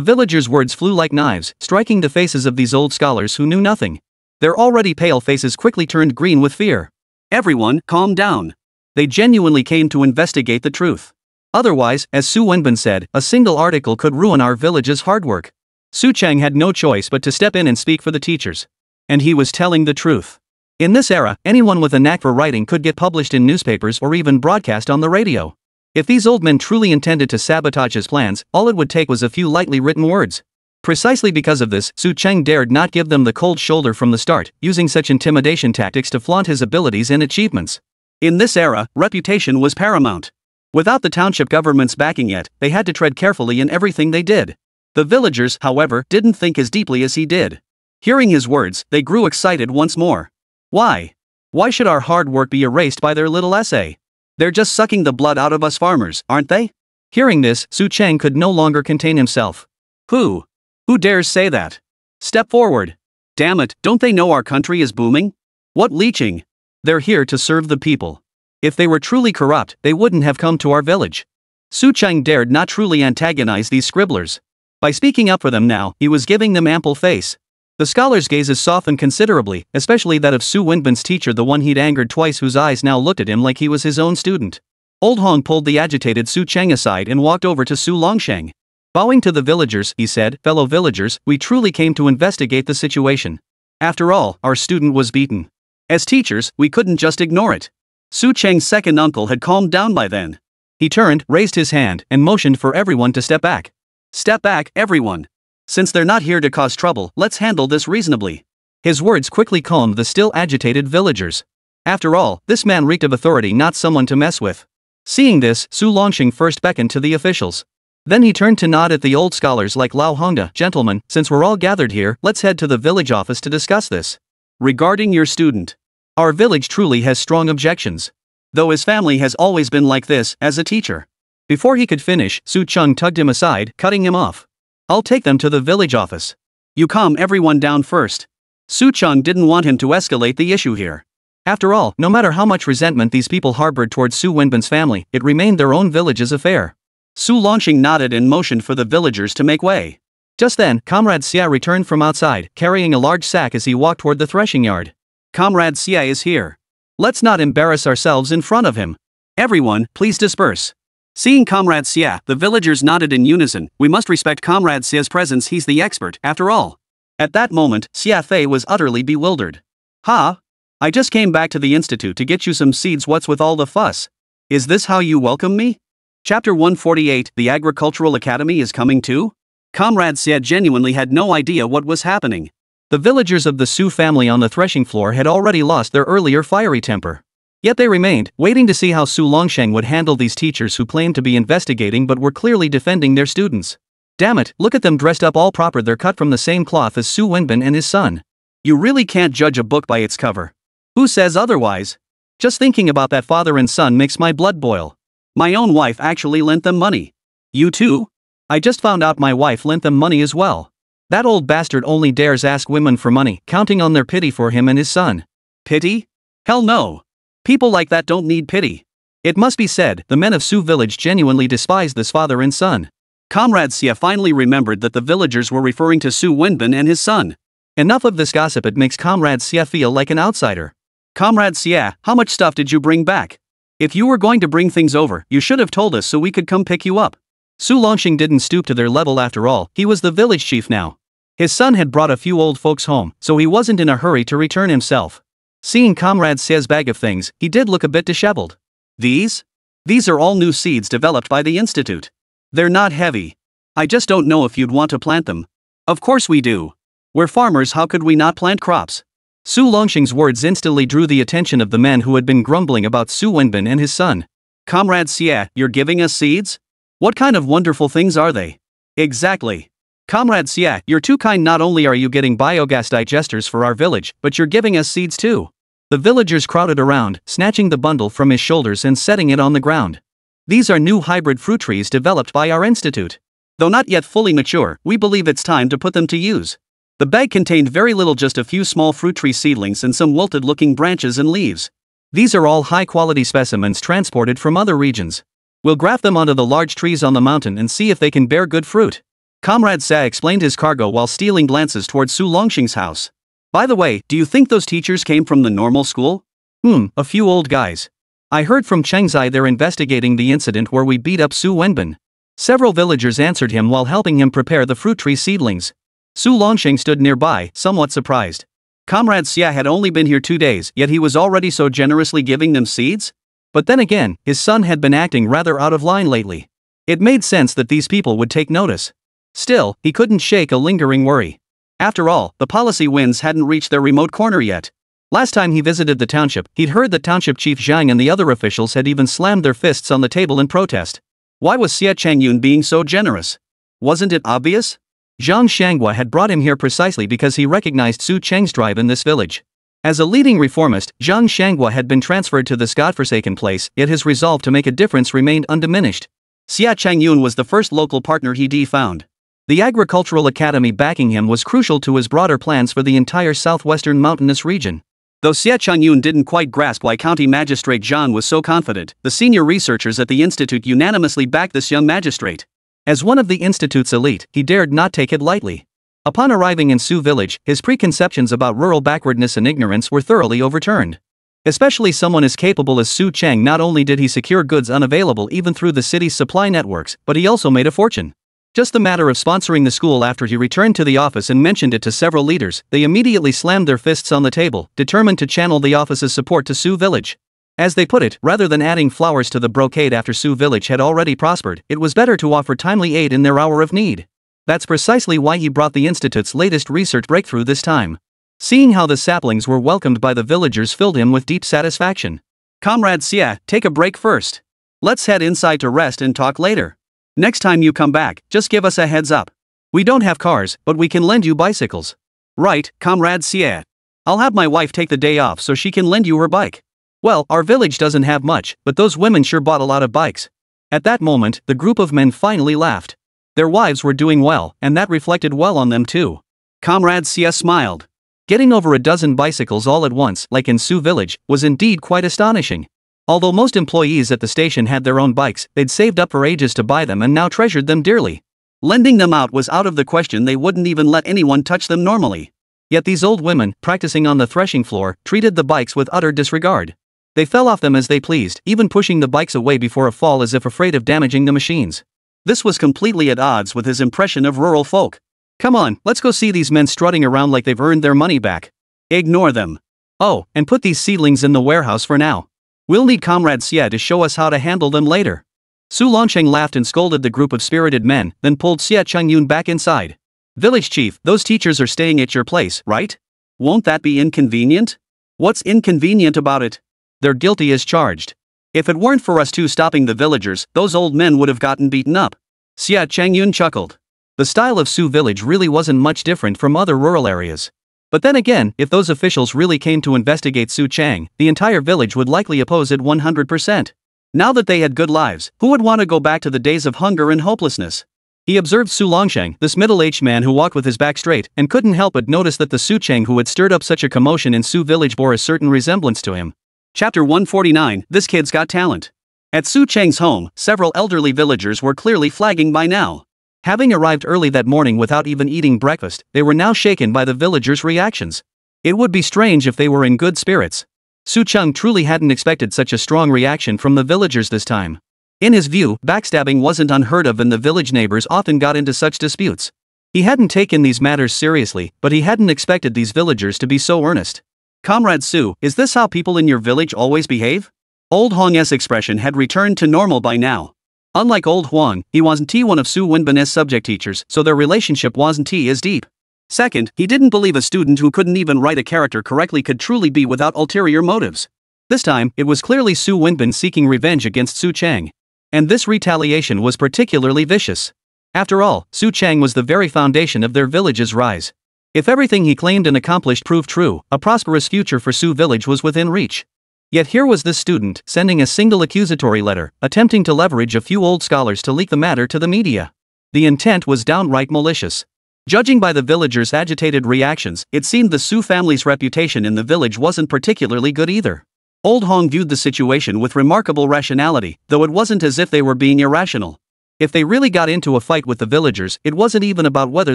villagers' words flew like knives, striking the faces of these old scholars who knew nothing. Their already pale faces quickly turned green with fear. Everyone, calm down. They genuinely came to investigate the truth. Otherwise, as Su Wenbin said, a single article could ruin our village's hard work. Su Cheng had no choice but to step in and speak for the teachers. And he was telling the truth. In this era, anyone with a knack for writing could get published in newspapers or even broadcast on the radio. If these old men truly intended to sabotage his plans, all it would take was a few lightly written words. Precisely because of this, Su Cheng dared not give them the cold shoulder from the start, using such intimidation tactics to flaunt his abilities and achievements. In this era, reputation was paramount. Without the township government's backing yet, they had to tread carefully in everything they did. The villagers, however, didn't think as deeply as he did. Hearing his words, they grew excited once more. Why? Why should our hard work be erased by their little essay? They're just sucking the blood out of us farmers, aren't they? Hearing this, Su Cheng could no longer contain himself. Who? Who dares say that? Step forward. Damn it, don't they know our country is booming? What leeching? They're here to serve the people. If they were truly corrupt, they wouldn't have come to our village. Su Cheng dared not truly antagonize these scribblers. By speaking up for them now, he was giving them ample face. The scholar's gazes softened considerably, especially that of Su Wenbin's teacher, the one he'd angered twice, whose eyes now looked at him like he was his own student. Old Hong pulled the agitated Su Cheng aside and walked over to Su Longsheng. Bowing to the villagers, he said, "Fellow villagers, we truly came to investigate the situation. After all, our student was beaten. As teachers, we couldn't just ignore it." Su Cheng's second uncle had calmed down by then. He turned, raised his hand, and motioned for everyone to step back. "Step back, everyone. Since they're not here to cause trouble, let's handle this reasonably." His words quickly calmed the still agitated villagers. After all, this man reeked of authority, not someone to mess with. Seeing this, Su Longsheng first beckoned to the officials. Then he turned to nod at the old scholars like Lao Hongda. "Gentlemen, since we're all gathered here, let's head to the village office to discuss this. Regarding your student, our village truly has strong objections. Though his family has always been like this, as a teacher." Before he could finish, Su Cheng tugged him aside, cutting him off. "I'll take them to the village office. You calm everyone down first." Su Cheng didn't want him to escalate the issue here. After all, no matter how much resentment these people harbored towards Su Wenbin's family, it remained their own village's affair. Su Longsheng nodded and motioned for the villagers to make way. Just then, Comrade Xia returned from outside, carrying a large sack as he walked toward the threshing yard. "Comrade Xia is here. Let's not embarrass ourselves in front of him. Everyone, please disperse." Seeing Comrade Xia, the villagers nodded in unison. "We must respect Comrade Xia's presence, he's the expert, after all." At that moment, Xia Fei was utterly bewildered. "Ha? I just came back to the institute to get you some seeds, what's with all the fuss? Is this how you welcome me?" Chapter 148, The Agricultural Academy is coming too? Comrade Xia genuinely had no idea what was happening. The villagers of the Su family on the threshing floor had already lost their earlier fiery temper. Yet they remained, waiting to see how Su Longsheng would handle these teachers who claimed to be investigating but were clearly defending their students. Damn it, look at them dressed up all proper, they're cut from the same cloth as Su Wenbin and his son. You really can't judge a book by its cover. Who says otherwise? Just thinking about that father and son makes my blood boil. My own wife actually lent them money. You too? I just found out my wife lent them money as well. That old bastard only dares ask women for money, counting on their pity for him and his son. Pity? Hell no. People like that don't need pity. It must be said, the men of Su village genuinely despised this father and son. Comrade Xia finally remembered that the villagers were referring to Su Wenbin and his son. Enough of this gossip, it makes Comrade Xia feel like an outsider. Comrade Xia, how much stuff did you bring back? If you were going to bring things over, you should have told us so we could come pick you up. Su Longsheng didn't stoop to their level after all, he was the village chief now. His son had brought a few old folks home, so he wasn't in a hurry to return himself. Seeing Comrade Xia's bag of things, he did look a bit disheveled. These? These are all new seeds developed by the institute. They're not heavy. I just don't know if you'd want to plant them. Of course we do. We're farmers, how could we not plant crops? Su Longsheng's words instantly drew the attention of the men who had been grumbling about Su Wenbin and his son. Comrade Xia, you're giving us seeds? What kind of wonderful things are they? Exactly. Comrade Xia, you're too kind. Not only are you getting biogas digesters for our village, but you're giving us seeds too. The villagers crowded around, snatching the bundle from his shoulders and setting it on the ground. These are new hybrid fruit trees developed by our institute. Though not yet fully mature, we believe it's time to put them to use. The bag contained very little, just a few small fruit tree seedlings and some wilted-looking branches and leaves. These are all high-quality specimens transported from other regions. We'll graft them onto the large trees on the mountain and see if they can bear good fruit. Comrade Xia explained his cargo while stealing glances towards Su Longsheng's house. By the way, do you think those teachers came from the normal school? A few old guys. I heard from Chengzai they're investigating the incident where we beat up Su Wenbin. Several villagers answered him while helping him prepare the fruit tree seedlings. Su Longsheng stood nearby, somewhat surprised. Comrade Xia had only been here 2 days, yet he was already so generously giving them seeds? But then again, his son had been acting rather out of line lately. It made sense that these people would take notice. Still, he couldn't shake a lingering worry. After all, the policy winds hadn't reached their remote corner yet. Last time he visited the township, he'd heard that Township Chief Zhang and the other officials had even slammed their fists on the table in protest. Why was Xia Changyun being so generous? Wasn't it obvious? Zhang Shanghua had brought him here precisely because he recognized Su Cheng's drive in this village. As a leading reformist, Zhang Shanghua had been transferred to this godforsaken place, yet his resolve to make a difference remained undiminished. Xia Changyun was the first local partner he'd found. The agricultural academy backing him was crucial to his broader plans for the entire southwestern mountainous region. Though Xia Changyun didn't quite grasp why County Magistrate Zhang was so confident, the senior researchers at the institute unanimously backed this young magistrate. As one of the institute's elite, he dared not take it lightly. Upon arriving in Su village, his preconceptions about rural backwardness and ignorance were thoroughly overturned. Especially someone as capable as Su Cheng. Not only did he secure goods unavailable even through the city's supply networks, but he also made a fortune. Just the matter of sponsoring the school. After he returned to the office and mentioned it to several leaders, they immediately slammed their fists on the table, determined to channel the office's support to Su village. As they put it, rather than adding flowers to the brocade after Su village had already prospered, it was better to offer timely aid in their hour of need. That's precisely why he brought the institute's latest research breakthrough this time. Seeing how the saplings were welcomed by the villagers filled him with deep satisfaction. Comrade Xia, take a break first. Let's head inside to rest and talk later. Next time you come back, just give us a heads up. We don't have cars, but we can lend you bicycles. Right, Comrade Xia. I'll have my wife take the day off so she can lend you her bike. Well, our village doesn't have much, but those women sure bought a lot of bikes. At that moment, the group of men finally laughed. Their wives were doing well, and that reflected well on them too. Comrade Xia smiled. Getting over a dozen bicycles all at once, like in Su village, was indeed quite astonishing. Although most employees at the station had their own bikes, they'd saved up for ages to buy them and now treasured them dearly. Lending them out was out of the question. They wouldn't even let anyone touch them normally. Yet these old women, practicing on the threshing floor, treated the bikes with utter disregard. They fell off them as they pleased, even pushing the bikes away before a fall as if afraid of damaging the machines. This was completely at odds with his impression of rural folk. Come on, let's go see these men strutting around like they've earned their money back. Ignore them. Oh, and put these seedlings in the warehouse for now. We'll need Comrade Xia to show us how to handle them later. Su Longsheng laughed and scolded the group of spirited men, then pulled Xia Changyun back inside. Village chief, those teachers are staying at your place, right? Won't that be inconvenient? What's inconvenient about it? They're guilty as charged. If it weren't for us two stopping the villagers, those old men would have gotten beaten up. Xia Changyun chuckled. The style of Su village really wasn't much different from other rural areas. But then again, if those officials really came to investigate Su Cheng, the entire village would likely oppose it 100%. Now that they had good lives, who would want to go back to the days of hunger and hopelessness? He observed Su Longsheng, this middle-aged man who walked with his back straight, and couldn't help but notice that the Su Cheng who had stirred up such a commotion in Su village bore a certain resemblance to him. Chapter 149, This Kid's Got Talent. At Su Cheng's home, several elderly villagers were clearly flagging by now. Having arrived early that morning without even eating breakfast, they were now shaken by the villagers' reactions. It would be strange if they were in good spirits. Su Cheng truly hadn't expected such a strong reaction from the villagers this time. In his view, backstabbing wasn't unheard of and the village neighbors often got into such disputes. He hadn't taken these matters seriously, but he hadn't expected these villagers to be so earnest. Comrade Su, is this how people in your village always behave? Old Huang's expression had returned to normal by now. Unlike old Huang, he wasn't one of Su Wenbin's subject teachers, so their relationship wasn't as deep. Second, he didn't believe a student who couldn't even write a character correctly could truly be without ulterior motives. This time, it was clearly Su Wenbin seeking revenge against Su Cheng. And this retaliation was particularly vicious. After all, Su Cheng was the very foundation of their village's rise. If everything he claimed and accomplished proved true, a prosperous future for Su village was within reach. Yet here was this student, sending a single accusatory letter, attempting to leverage a few old scholars to leak the matter to the media. The intent was downright malicious. Judging by the villagers' agitated reactions, it seemed the Su family's reputation in the village wasn't particularly good either. Old Hong viewed the situation with remarkable rationality, though it wasn't as if they were being irrational. If they really got into a fight with the villagers, it wasn't even about whether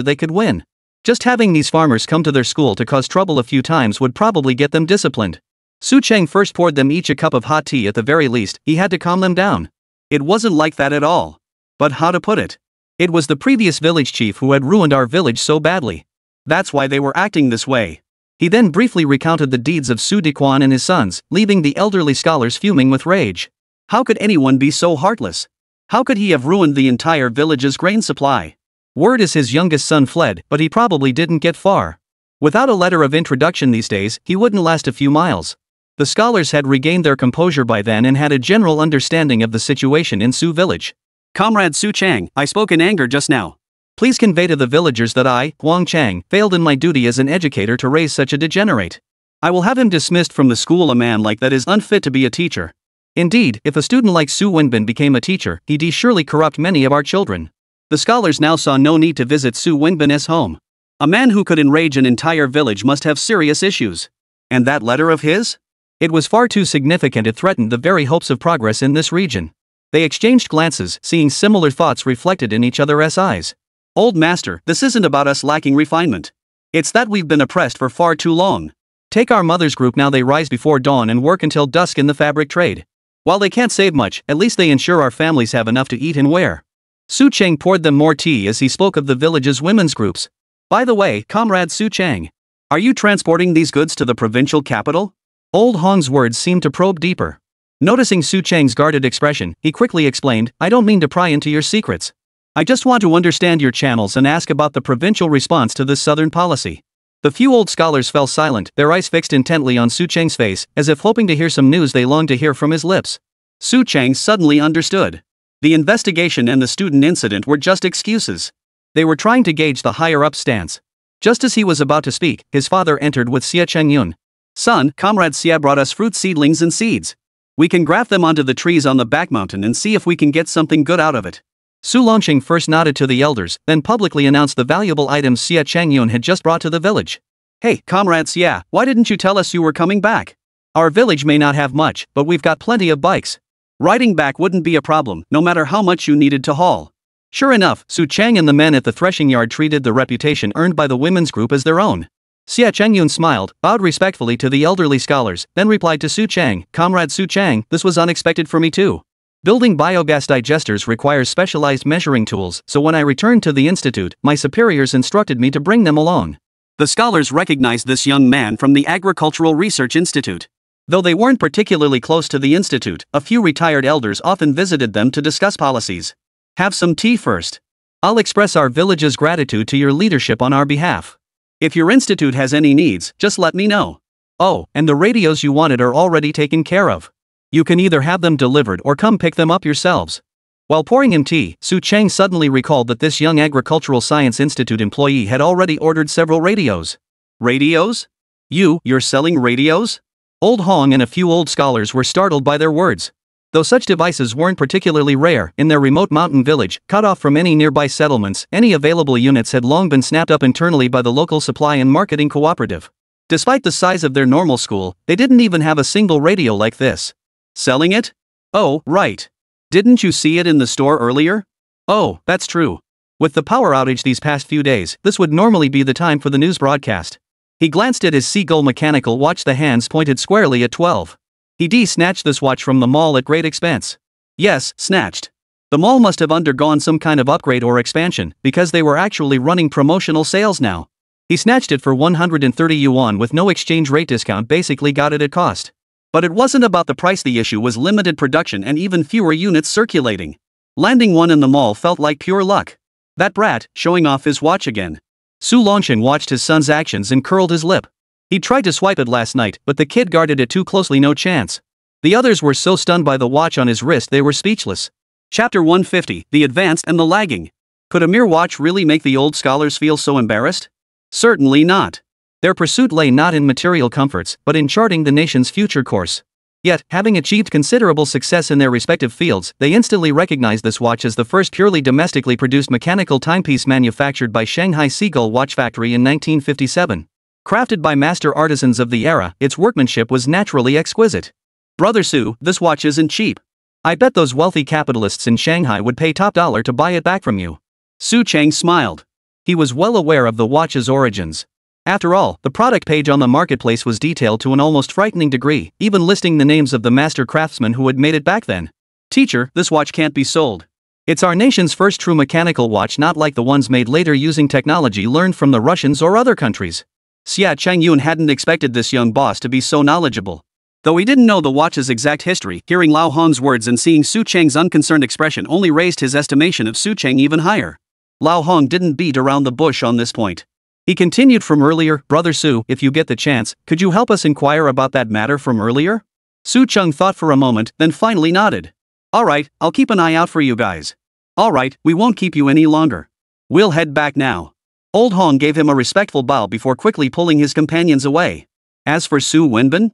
they could win. Just having these farmers come to their school to cause trouble a few times would probably get them disciplined. Su Cheng first poured them each a cup of hot tea. At the very least, he had to calm them down. It wasn't like that at all. But how to put it? It was the previous village chief who had ruined our village so badly. That's why they were acting this way. He then briefly recounted the deeds of Su Dequan and his sons, leaving the elderly scholars fuming with rage. How could anyone be so heartless? How could he have ruined the entire village's grain supply? Word is his youngest son fled, but he probably didn't get far. Without a letter of introduction these days, he wouldn't last a few miles. The scholars had regained their composure by then and had a general understanding of the situation in Su village. Comrade Su Chang, I spoke in anger just now. Please convey to the villagers that I, Huang Chang, failed in my duty as an educator to raise such a degenerate. I will have him dismissed from the school. A man like that is unfit to be a teacher. Indeed, if a student like Su Wenbin became a teacher, he'd surely corrupt many of our children. The scholars now saw no need to visit Su Wenbin's home. A man who could enrage an entire village must have serious issues. And that letter of his? It was far too significant. It threatened the very hopes of progress in this region. They exchanged glances, seeing similar thoughts reflected in each other's eyes. Old master, this isn't about us lacking refinement. It's that we've been oppressed for far too long. Take our mother's group now. They rise before dawn and work until dusk in the fabric trade. While they can't save much, at least they ensure our families have enough to eat and wear. Su Chang poured them more tea as he spoke of the village's women's groups. By the way, Comrade Su Chang, are you transporting these goods to the provincial capital? Old Hong's words seemed to probe deeper. Noticing Su Chang's guarded expression, he quickly explained, I don't mean to pry into your secrets. I just want to understand your channels and ask about the provincial response to this southern policy. The few old scholars fell silent, their eyes fixed intently on Su Chang's face, as if hoping to hear some news they longed to hear from his lips. Su Chang suddenly understood. The investigation and the student incident were just excuses. They were trying to gauge the higher-up's stance. Just as he was about to speak, his father entered with Xia Chengyun. Son, Comrade Xia brought us fruit seedlings and seeds. We can graft them onto the trees on the back mountain and see if we can get something good out of it. Su Longqing first nodded to the elders, then publicly announced the valuable items Xia Chengyun had just brought to the village. Hey, Comrade Xia, why didn't you tell us you were coming back? Our village may not have much, but we've got plenty of bikes. Riding back wouldn't be a problem, no matter how much you needed to haul. Sure enough, Su Chang and the men at the threshing yard treated the reputation earned by the women's group as their own. Xia Chengyun smiled, bowed respectfully to the elderly scholars, then replied to Su Chang, Comrade Su Chang, this was unexpected for me too. Building biogas digesters requires specialized measuring tools, so when I returned to the institute, my superiors instructed me to bring them along. The scholars recognized this young man from the Agricultural Research Institute. Though they weren't particularly close to the institute, a few retired elders often visited them to discuss policies. Have some tea first. I'll express our village's gratitude to your leadership on our behalf. If your institute has any needs, just let me know. Oh, and the radios you wanted are already taken care of. You can either have them delivered or come pick them up yourselves. While pouring him tea, Su Chang suddenly recalled that this young Agricultural Science Institute employee had already ordered several radios. Radios? You're selling radios? Old Hong and a few old scholars were startled by their words. Though such devices weren't particularly rare, in their remote mountain village, cut off from any nearby settlements, any available units had long been snapped up internally by the local supply and marketing cooperative. Despite the size of their normal school, they didn't even have a single radio like this. Selling it? Oh, right. Didn't you see it in the store earlier? Oh, that's true. With the power outage these past few days, this would normally be the time for the news broadcast. He glanced at his seagull mechanical watch, the hands pointed squarely at 12. He snatched this watch from the mall at great expense. Yes, snatched. The mall must have undergone some kind of upgrade or expansion, because they were actually running promotional sales now. He snatched it for 130 yuan with no exchange rate discount, basically got it at cost. But it wasn't about the price, the issue was limited production and even fewer units circulating. Landing one in the mall felt like pure luck. That brat, showing off his watch again. Su Longqing watched his son's actions and curled his lip. He tried to swipe it last night, but the kid guarded it too closely, no chance. The others were so stunned by the watch on his wrist they were speechless. Chapter 150, The Advanced and the Lagging. Could a mere watch really make the old scholars feel so embarrassed? Certainly not. Their pursuit lay not in material comforts, but in charting the nation's future course. Yet, having achieved considerable success in their respective fields, they instantly recognized this watch as the first purely domestically produced mechanical timepiece manufactured by Shanghai Seagull Watch Factory in 1957. Crafted by master artisans of the era, its workmanship was naturally exquisite. Brother Su, this watch isn't cheap. I bet those wealthy capitalists in Shanghai would pay top dollar to buy it back from you. Su Chang smiled. He was well aware of the watch's origins. After all, the product page on the marketplace was detailed to an almost frightening degree, even listing the names of the master craftsmen who had made it back then. Teacher, this watch can't be sold. It's our nation's first true mechanical watch, not like the ones made later using technology learned from the Russians or other countries. Xia Changyun hadn't expected this young boss to be so knowledgeable. Though he didn't know the watch's exact history, hearing Lao Hong's words and seeing Su Cheng's unconcerned expression only raised his estimation of Su Cheng even higher. Lao Hong didn't beat around the bush on this point. He continued from earlier, Brother Su, if you get the chance, could you help us inquire about that matter from earlier? Su Cheng thought for a moment, then finally nodded. Alright, I'll keep an eye out for you guys. Alright, we won't keep you any longer. We'll head back now. Old Hong gave him a respectful bow before quickly pulling his companions away. As for Su Wenbin?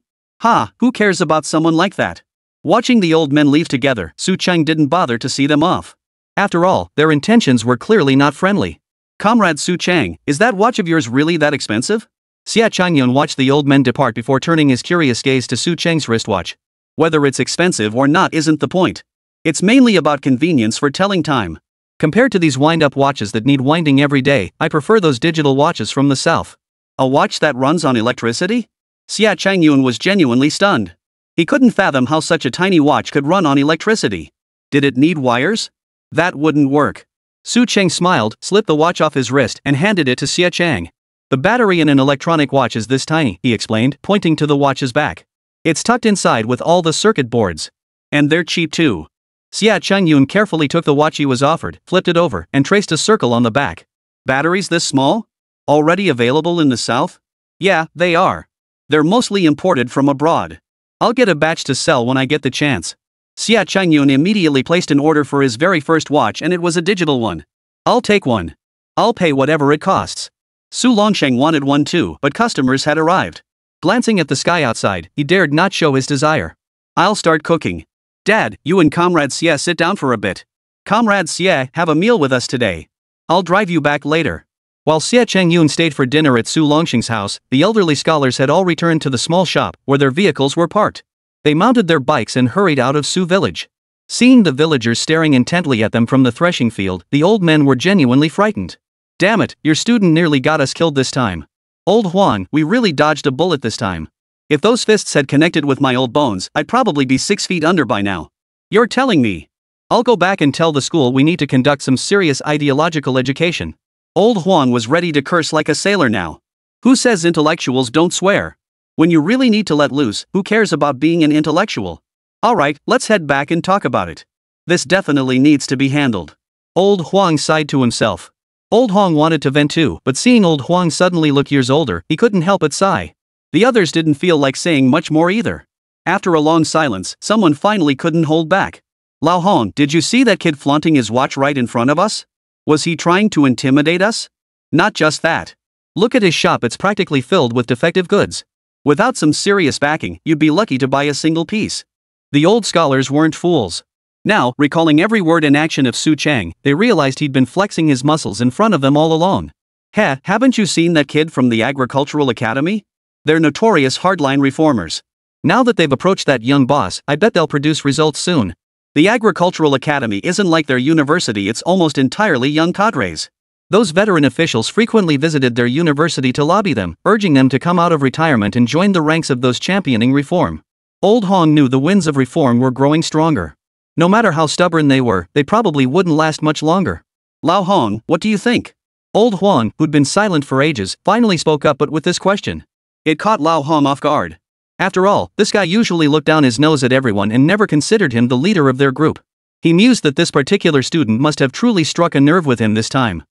Who cares about someone like that? Watching the old men leave together, Su Cheng didn't bother to see them off. After all, their intentions were clearly not friendly. Comrade Su Cheng, is that watch of yours really that expensive? Xia Changyun watched the old men depart before turning his curious gaze to Su Cheng's wristwatch. Whether it's expensive or not isn't the point. It's mainly about convenience for telling time. Compared to these wind-up watches that need winding every day, I prefer those digital watches from the south. A watch that runs on electricity? Xia Changyun was genuinely stunned. He couldn't fathom how such a tiny watch could run on electricity. Did it need wires? That wouldn't work. Su Cheng smiled, slipped the watch off his wrist and handed it to Xia Cheng. The battery in an electronic watch is this tiny, he explained, pointing to the watch's back. It's tucked inside with all the circuit boards. And they're cheap too. Xia Changyun carefully took the watch he was offered, flipped it over, and traced a circle on the back. Batteries this small? Already available in the south? Yeah, they are. They're mostly imported from abroad. I'll get a batch to sell when I get the chance. Xia Changyun immediately placed an order for his very first watch, and it was a digital one. I'll take one. I'll pay whatever it costs. Su Longsheng wanted one too, but customers had arrived. Glancing at the sky outside, he dared not show his desire. I'll start cooking. Dad, you and Comrade Xie sit down for a bit. Comrade Xie, have a meal with us today. I'll drive you back later. While Xie Changyun stayed for dinner at Su Longsheng's house, the elderly scholars had all returned to the small shop where their vehicles were parked. They mounted their bikes and hurried out of Su village. Seeing the villagers staring intently at them from the threshing field, the old men were genuinely frightened. Damn it, your student nearly got us killed this time. Old Huang, we really dodged a bullet this time. If those fists had connected with my old bones, I'd probably be 6 feet under by now. You're telling me? I'll go back and tell the school we need to conduct some serious ideological education. Old Huang was ready to curse like a sailor now. Who says intellectuals don't swear? When you really need to let loose, who cares about being an intellectual? Alright, let's head back and talk about it. This definitely needs to be handled. Old Huang sighed to himself. Old Huang wanted to vent too, but seeing Old Huang suddenly look years older, he couldn't help but sigh. The others didn't feel like saying much more either. After a long silence, someone finally couldn't hold back. Lao Hong, did you see that kid flaunting his watch right in front of us? Was he trying to intimidate us? Not just that. Look at his shop, it's practically filled with defective goods. Without some serious backing, you'd be lucky to buy a single piece. The old scholars weren't fools. Now, recalling every word and action of Su Cheng, they realized he'd been flexing his muscles in front of them all along. Haven't you seen that kid from the Agricultural Academy? They're notorious hardline reformers. Now that they've approached that young boss, I bet they'll produce results soon. The Agricultural Academy isn't like their university, it's almost entirely young cadres. Those veteran officials frequently visited their university to lobby them, urging them to come out of retirement and join the ranks of those championing reform. Old Hong knew the winds of reform were growing stronger. No matter how stubborn they were, they probably wouldn't last much longer. Lao Hong, what do you think? Old Huang, who'd been silent for ages, finally spoke up, but with this question. It caught Lao Hong off guard. After all, this guy usually looked down his nose at everyone and never considered him the leader of their group. He mused that this particular student must have truly struck a nerve with him this time.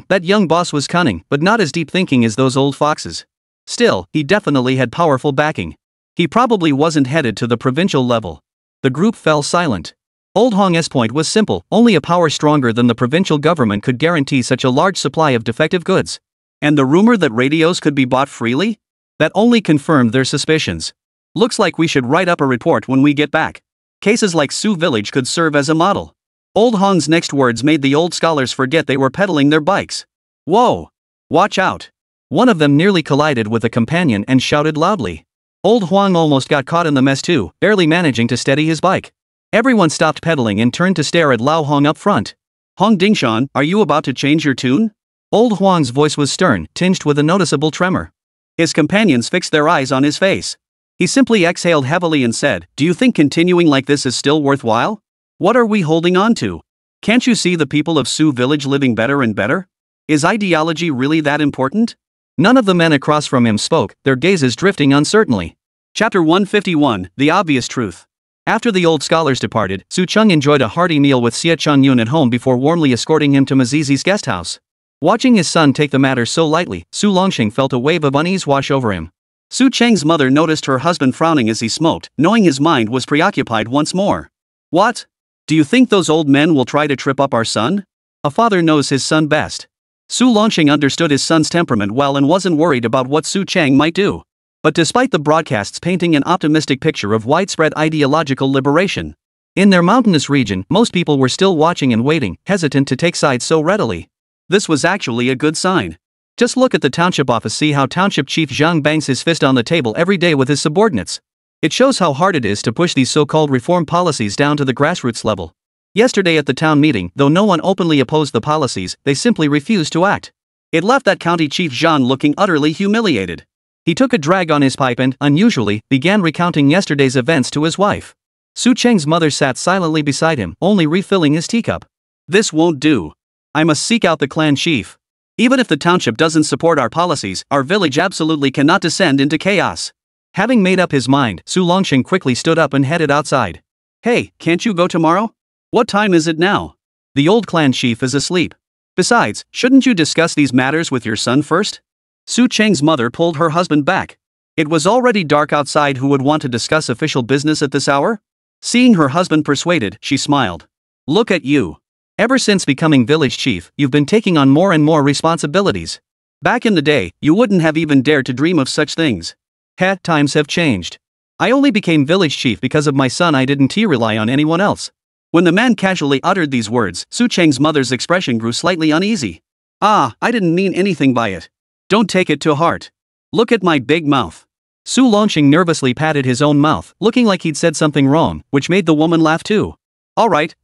That young boss was cunning, but not as deep thinking as those old foxes. Still, he definitely had powerful backing. He probably wasn't headed to the provincial level. The group fell silent. Old Hong's point was simple, only a power stronger than the provincial government could guarantee such a large supply of defective goods. And the rumor that radios could be bought freely? That only confirmed their suspicions. Looks like we should write up a report when we get back. Cases like Su Village could serve as a model. Old Hong's next words made the old scholars forget they were pedaling their bikes. Whoa! Watch out! One of them nearly collided with a companion and shouted loudly. Old Huang almost got caught in the mess too, barely managing to steady his bike. Everyone stopped pedaling and turned to stare at Lao Hong up front. Hong Dingshan, are you about to change your tune? Old Huang's voice was stern, tinged with a noticeable tremor. His companions fixed their eyes on his face. He simply exhaled heavily and said, "Do you think continuing like this is still worthwhile? What are we holding on to? Can't you see the people of Su Village living better and better? Is ideology really that important? None of the men across from him spoke, their gazes drifting uncertainly. Chapter 151, The Obvious Truth. After the old scholars departed, Su Chung enjoyed a hearty meal with Xie Chung-yun at home before warmly escorting him to Mazizi's guest house. Watching his son take the matter so lightly, Su Longxing felt a wave of unease wash over him. Su Cheng's mother noticed her husband frowning as he smoked, knowing his mind was preoccupied once more. What? Do you think those old men will try to trip up our son? A father knows his son best. Su Longxing understood his son's temperament well and wasn't worried about what Su Cheng might do. But despite the broadcasts painting an optimistic picture of widespread ideological liberation, in their mountainous region, most people were still watching and waiting, hesitant to take sides so readily. This was actually a good sign. Just look at the township office, see how Township Chief Zhang bangs his fist on the table every day with his subordinates. It shows how hard it is to push these so-called reform policies down to the grassroots level. Yesterday at the town meeting, though no one openly opposed the policies, they simply refused to act. It left that county chief Zhang looking utterly humiliated. He took a drag on his pipe and, unusually, began recounting yesterday's events to his wife. Su Cheng's mother sat silently beside him, only refilling his teacup. This won't do. I must seek out the clan chief. Even if the township doesn't support our policies, our village absolutely cannot descend into chaos. Having made up his mind, Su Longxing quickly stood up and headed outside. Hey, can't you go tomorrow? What time is it now? The old clan chief is asleep. Besides, shouldn't you discuss these matters with your son first? Su Cheng's mother pulled her husband back. It was already dark outside. Who would want to discuss official business at this hour? Seeing her husband persuaded, she smiled. Look at you. Ever since becoming village chief, you've been taking on more and more responsibilities. Back in the day, you wouldn't have even dared to dream of such things. Times have changed. I only became village chief because of my son. I didn't rely on anyone else. When the man casually uttered these words, Su Cheng's mother's expression grew slightly uneasy. I didn't mean anything by it. Don't take it to heart. Look at my big mouth. Su Longxing nervously patted his own mouth, looking like he'd said something wrong, which made the woman laugh too. All right.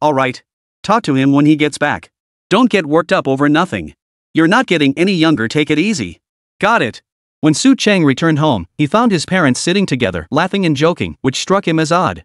Talk to him when he gets back. Don't get worked up over nothing. You're not getting any younger, take it easy. Got it. When Su Cheng returned home, he found his parents sitting together, laughing and joking, which struck him as odd.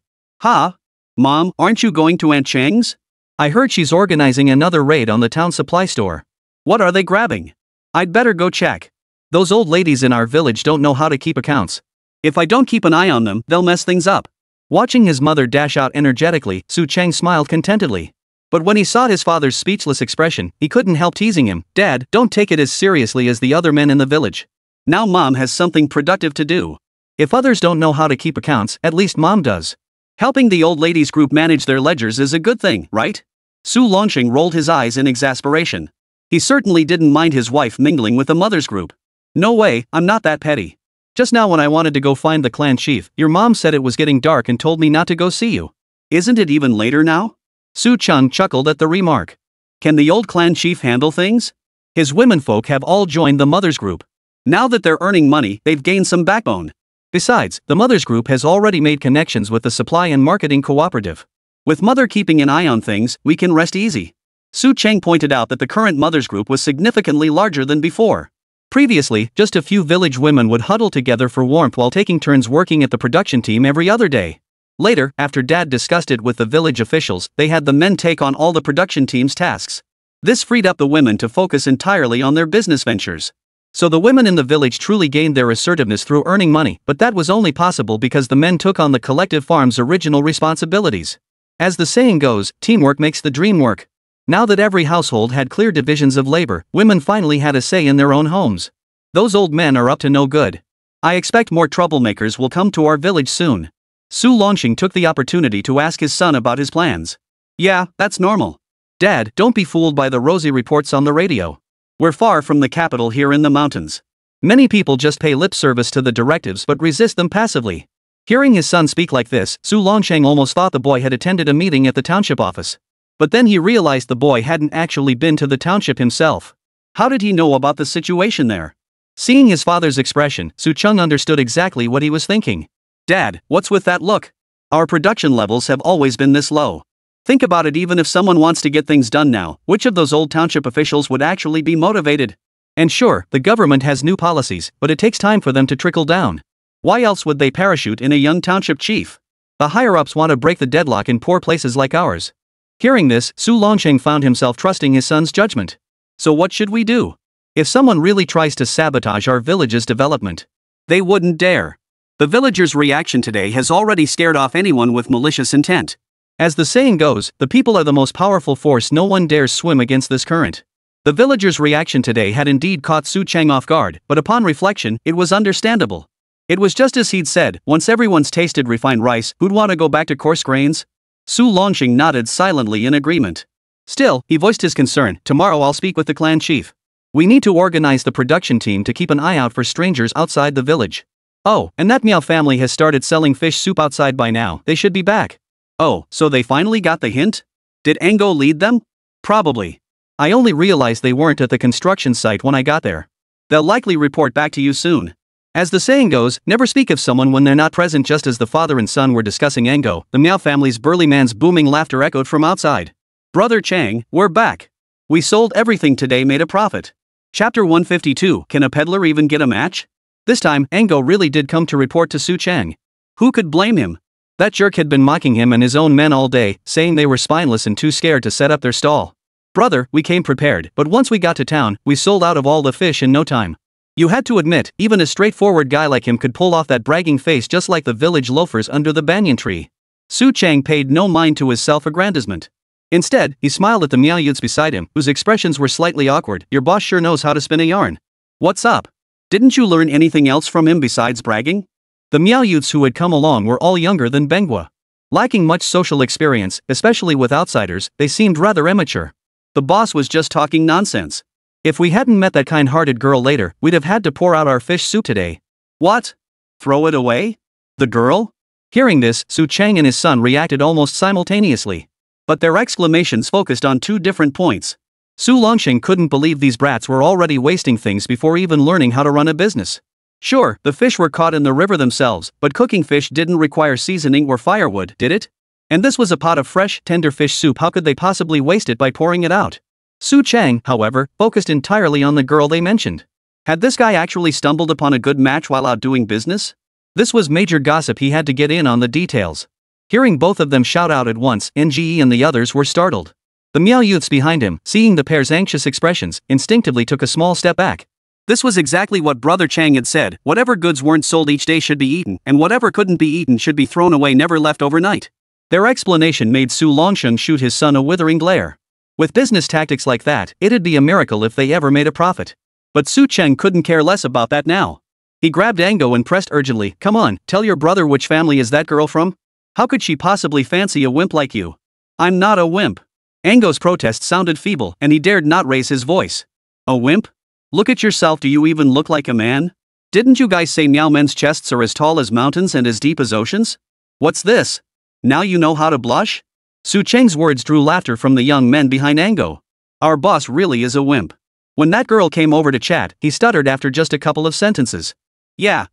Mom, aren't you going to Aunt Cheng's? I heard she's organizing another raid on the town supply store. What are they grabbing? I'd better go check. Those old ladies in our village don't know how to keep accounts. If I don't keep an eye on them, they'll mess things up. Watching his mother dash out energetically, Su Cheng smiled contentedly. But when he saw his father's speechless expression, he couldn't help teasing him. Dad, don't take it as seriously as the other men in the village. Now Mom has something productive to do. If others don't know how to keep accounts, at least Mom does. Helping the old ladies group manage their ledgers is a good thing, right? Su Longxing rolled his eyes in exasperation. He certainly didn't mind his wife mingling with the mother's group. No way, I'm not that petty. Just now when I wanted to go find the clan chief, your mom said it was getting dark and told me not to go see you. Isn't it even later now? Su Cheng chuckled at the remark. Can the old clan chief handle things? His womenfolk have all joined the mother's group. Now that they're earning money, they've gained some backbone. Besides, the Mother's Group has already made connections with the Supply and Marketing Cooperative. With Mother keeping an eye on things, we can rest easy. Su Cheng pointed out that the current Mother's Group was significantly larger than before. Previously, just a few village women would huddle together for warmth while taking turns working at the production team every other day. Later, after Dad discussed it with the village officials, they had the men take on all the production team's tasks. This freed up the women to focus entirely on their business ventures. So the women in the village truly gained their assertiveness through earning money, but that was only possible because the men took on the collective farm's original responsibilities. As the saying goes, teamwork makes the dream work. Now that every household had clear divisions of labor, women finally had a say in their own homes. Those old men are up to no good. I expect more troublemakers will come to our village soon. Su Longxing took the opportunity to ask his son about his plans. Yeah, that's normal. Dad, don't be fooled by the rosy reports on the radio. We're far from the capital here in the mountains. Many people just pay lip service to the directives but resist them passively. Hearing his son speak like this, Su Longxing almost thought the boy had attended a meeting at the township office. But then he realized the boy hadn't actually been to the township himself. How did he know about the situation there? Seeing his father's expression, Su Chung understood exactly what he was thinking. Dad, what's with that look? Our production levels have always been this low. Think about it, even if someone wants to get things done now, which of those old township officials would actually be motivated? And sure, the government has new policies, but it takes time for them to trickle down. Why else would they parachute in a young township chief? The higher-ups want to break the deadlock in poor places like ours. Hearing this, Su Longxing found himself trusting his son's judgment. So what should we do? If someone really tries to sabotage our village's development, they wouldn't dare. The villagers' reaction today has already scared off anyone with malicious intent. As the saying goes, the people are the most powerful force, no one dares swim against this current. The villagers' reaction today had indeed caught Su Cheng off guard, but upon reflection, it was understandable. It was just as he'd said, once everyone's tasted refined rice, who'd want to go back to coarse grains? Su Longxing nodded silently in agreement. Still, he voiced his concern, tomorrow I'll speak with the clan chief. We need to organize the production team to keep an eye out for strangers outside the village. Oh, and that Miao family has started selling fish soup outside by now, they should be back. Oh, so they finally got the hint? Did Ango lead them? Probably. I only realized they weren't at the construction site when I got there. They'll likely report back to you soon. As the saying goes, never speak of someone when they're not present. Just as the father and son were discussing Ango, the Miao family's burly man's booming laughter echoed from outside. Brother Chang, we're back. We sold everything today, made a profit. Chapter 152, Can a peddler even get a match? This time, Ango really did come to report to Su Cheng. Who could blame him? That jerk had been mocking him and his own men all day, saying they were spineless and too scared to set up their stall. Brother, we came prepared, but once we got to town, we sold out of all the fish in no time. You had to admit, even a straightforward guy like him could pull off that bragging face just like the village loafers under the banyan tree. Su Cheng paid no mind to his self-aggrandizement. Instead, he smiled at the Miao youths beside him, whose expressions were slightly awkward. Your boss sure knows how to spin a yarn. What's up? Didn't you learn anything else from him besides bragging? The Miao youths who had come along were all younger than Benghua. Lacking much social experience, especially with outsiders, they seemed rather immature. The boss was just talking nonsense. If we hadn't met that kind-hearted girl later, we'd have had to pour out our fish soup today. What? Throw it away? The girl? Hearing this, Su Cheng and his son reacted almost simultaneously. But their exclamations focused on two different points. Su Longxing couldn't believe these brats were already wasting things before even learning how to run a business. Sure, the fish were caught in the river themselves, but cooking fish didn't require seasoning or firewood, did it? And this was a pot of fresh, tender fish soup. How could they possibly waste it by pouring it out? Su Cheng, however, focused entirely on the girl they mentioned. Had this guy actually stumbled upon a good match while out doing business? This was major gossip. He had to get in on the details. Hearing both of them shout out at once, NGE and the others were startled. The Miao youths behind him, seeing the pair's anxious expressions, instinctively took a small step back. This was exactly what Brother Chang had said. Whatever goods weren't sold each day should be eaten, and whatever couldn't be eaten should be thrown away, never left overnight. Their explanation made Su Longxing shoot his son a withering glare. With business tactics like that, it'd be a miracle if they ever made a profit. But Su Cheng couldn't care less about that now. He grabbed Ango and pressed urgently, come on, tell your brother which family is that girl from? How could she possibly fancy a wimp like you? I'm not a wimp. Ango's protest sounded feeble, and he dared not raise his voice. A wimp? Look at yourself, do you even look like a man? Didn't you guys say Miao men's chests are as tall as mountains and as deep as oceans? What's this? Now you know how to blush? Su Cheng's words drew laughter from the young men behind Ango. Our boss really is a wimp. When that girl came over to chat, he stuttered after just a couple of sentences. Yeah.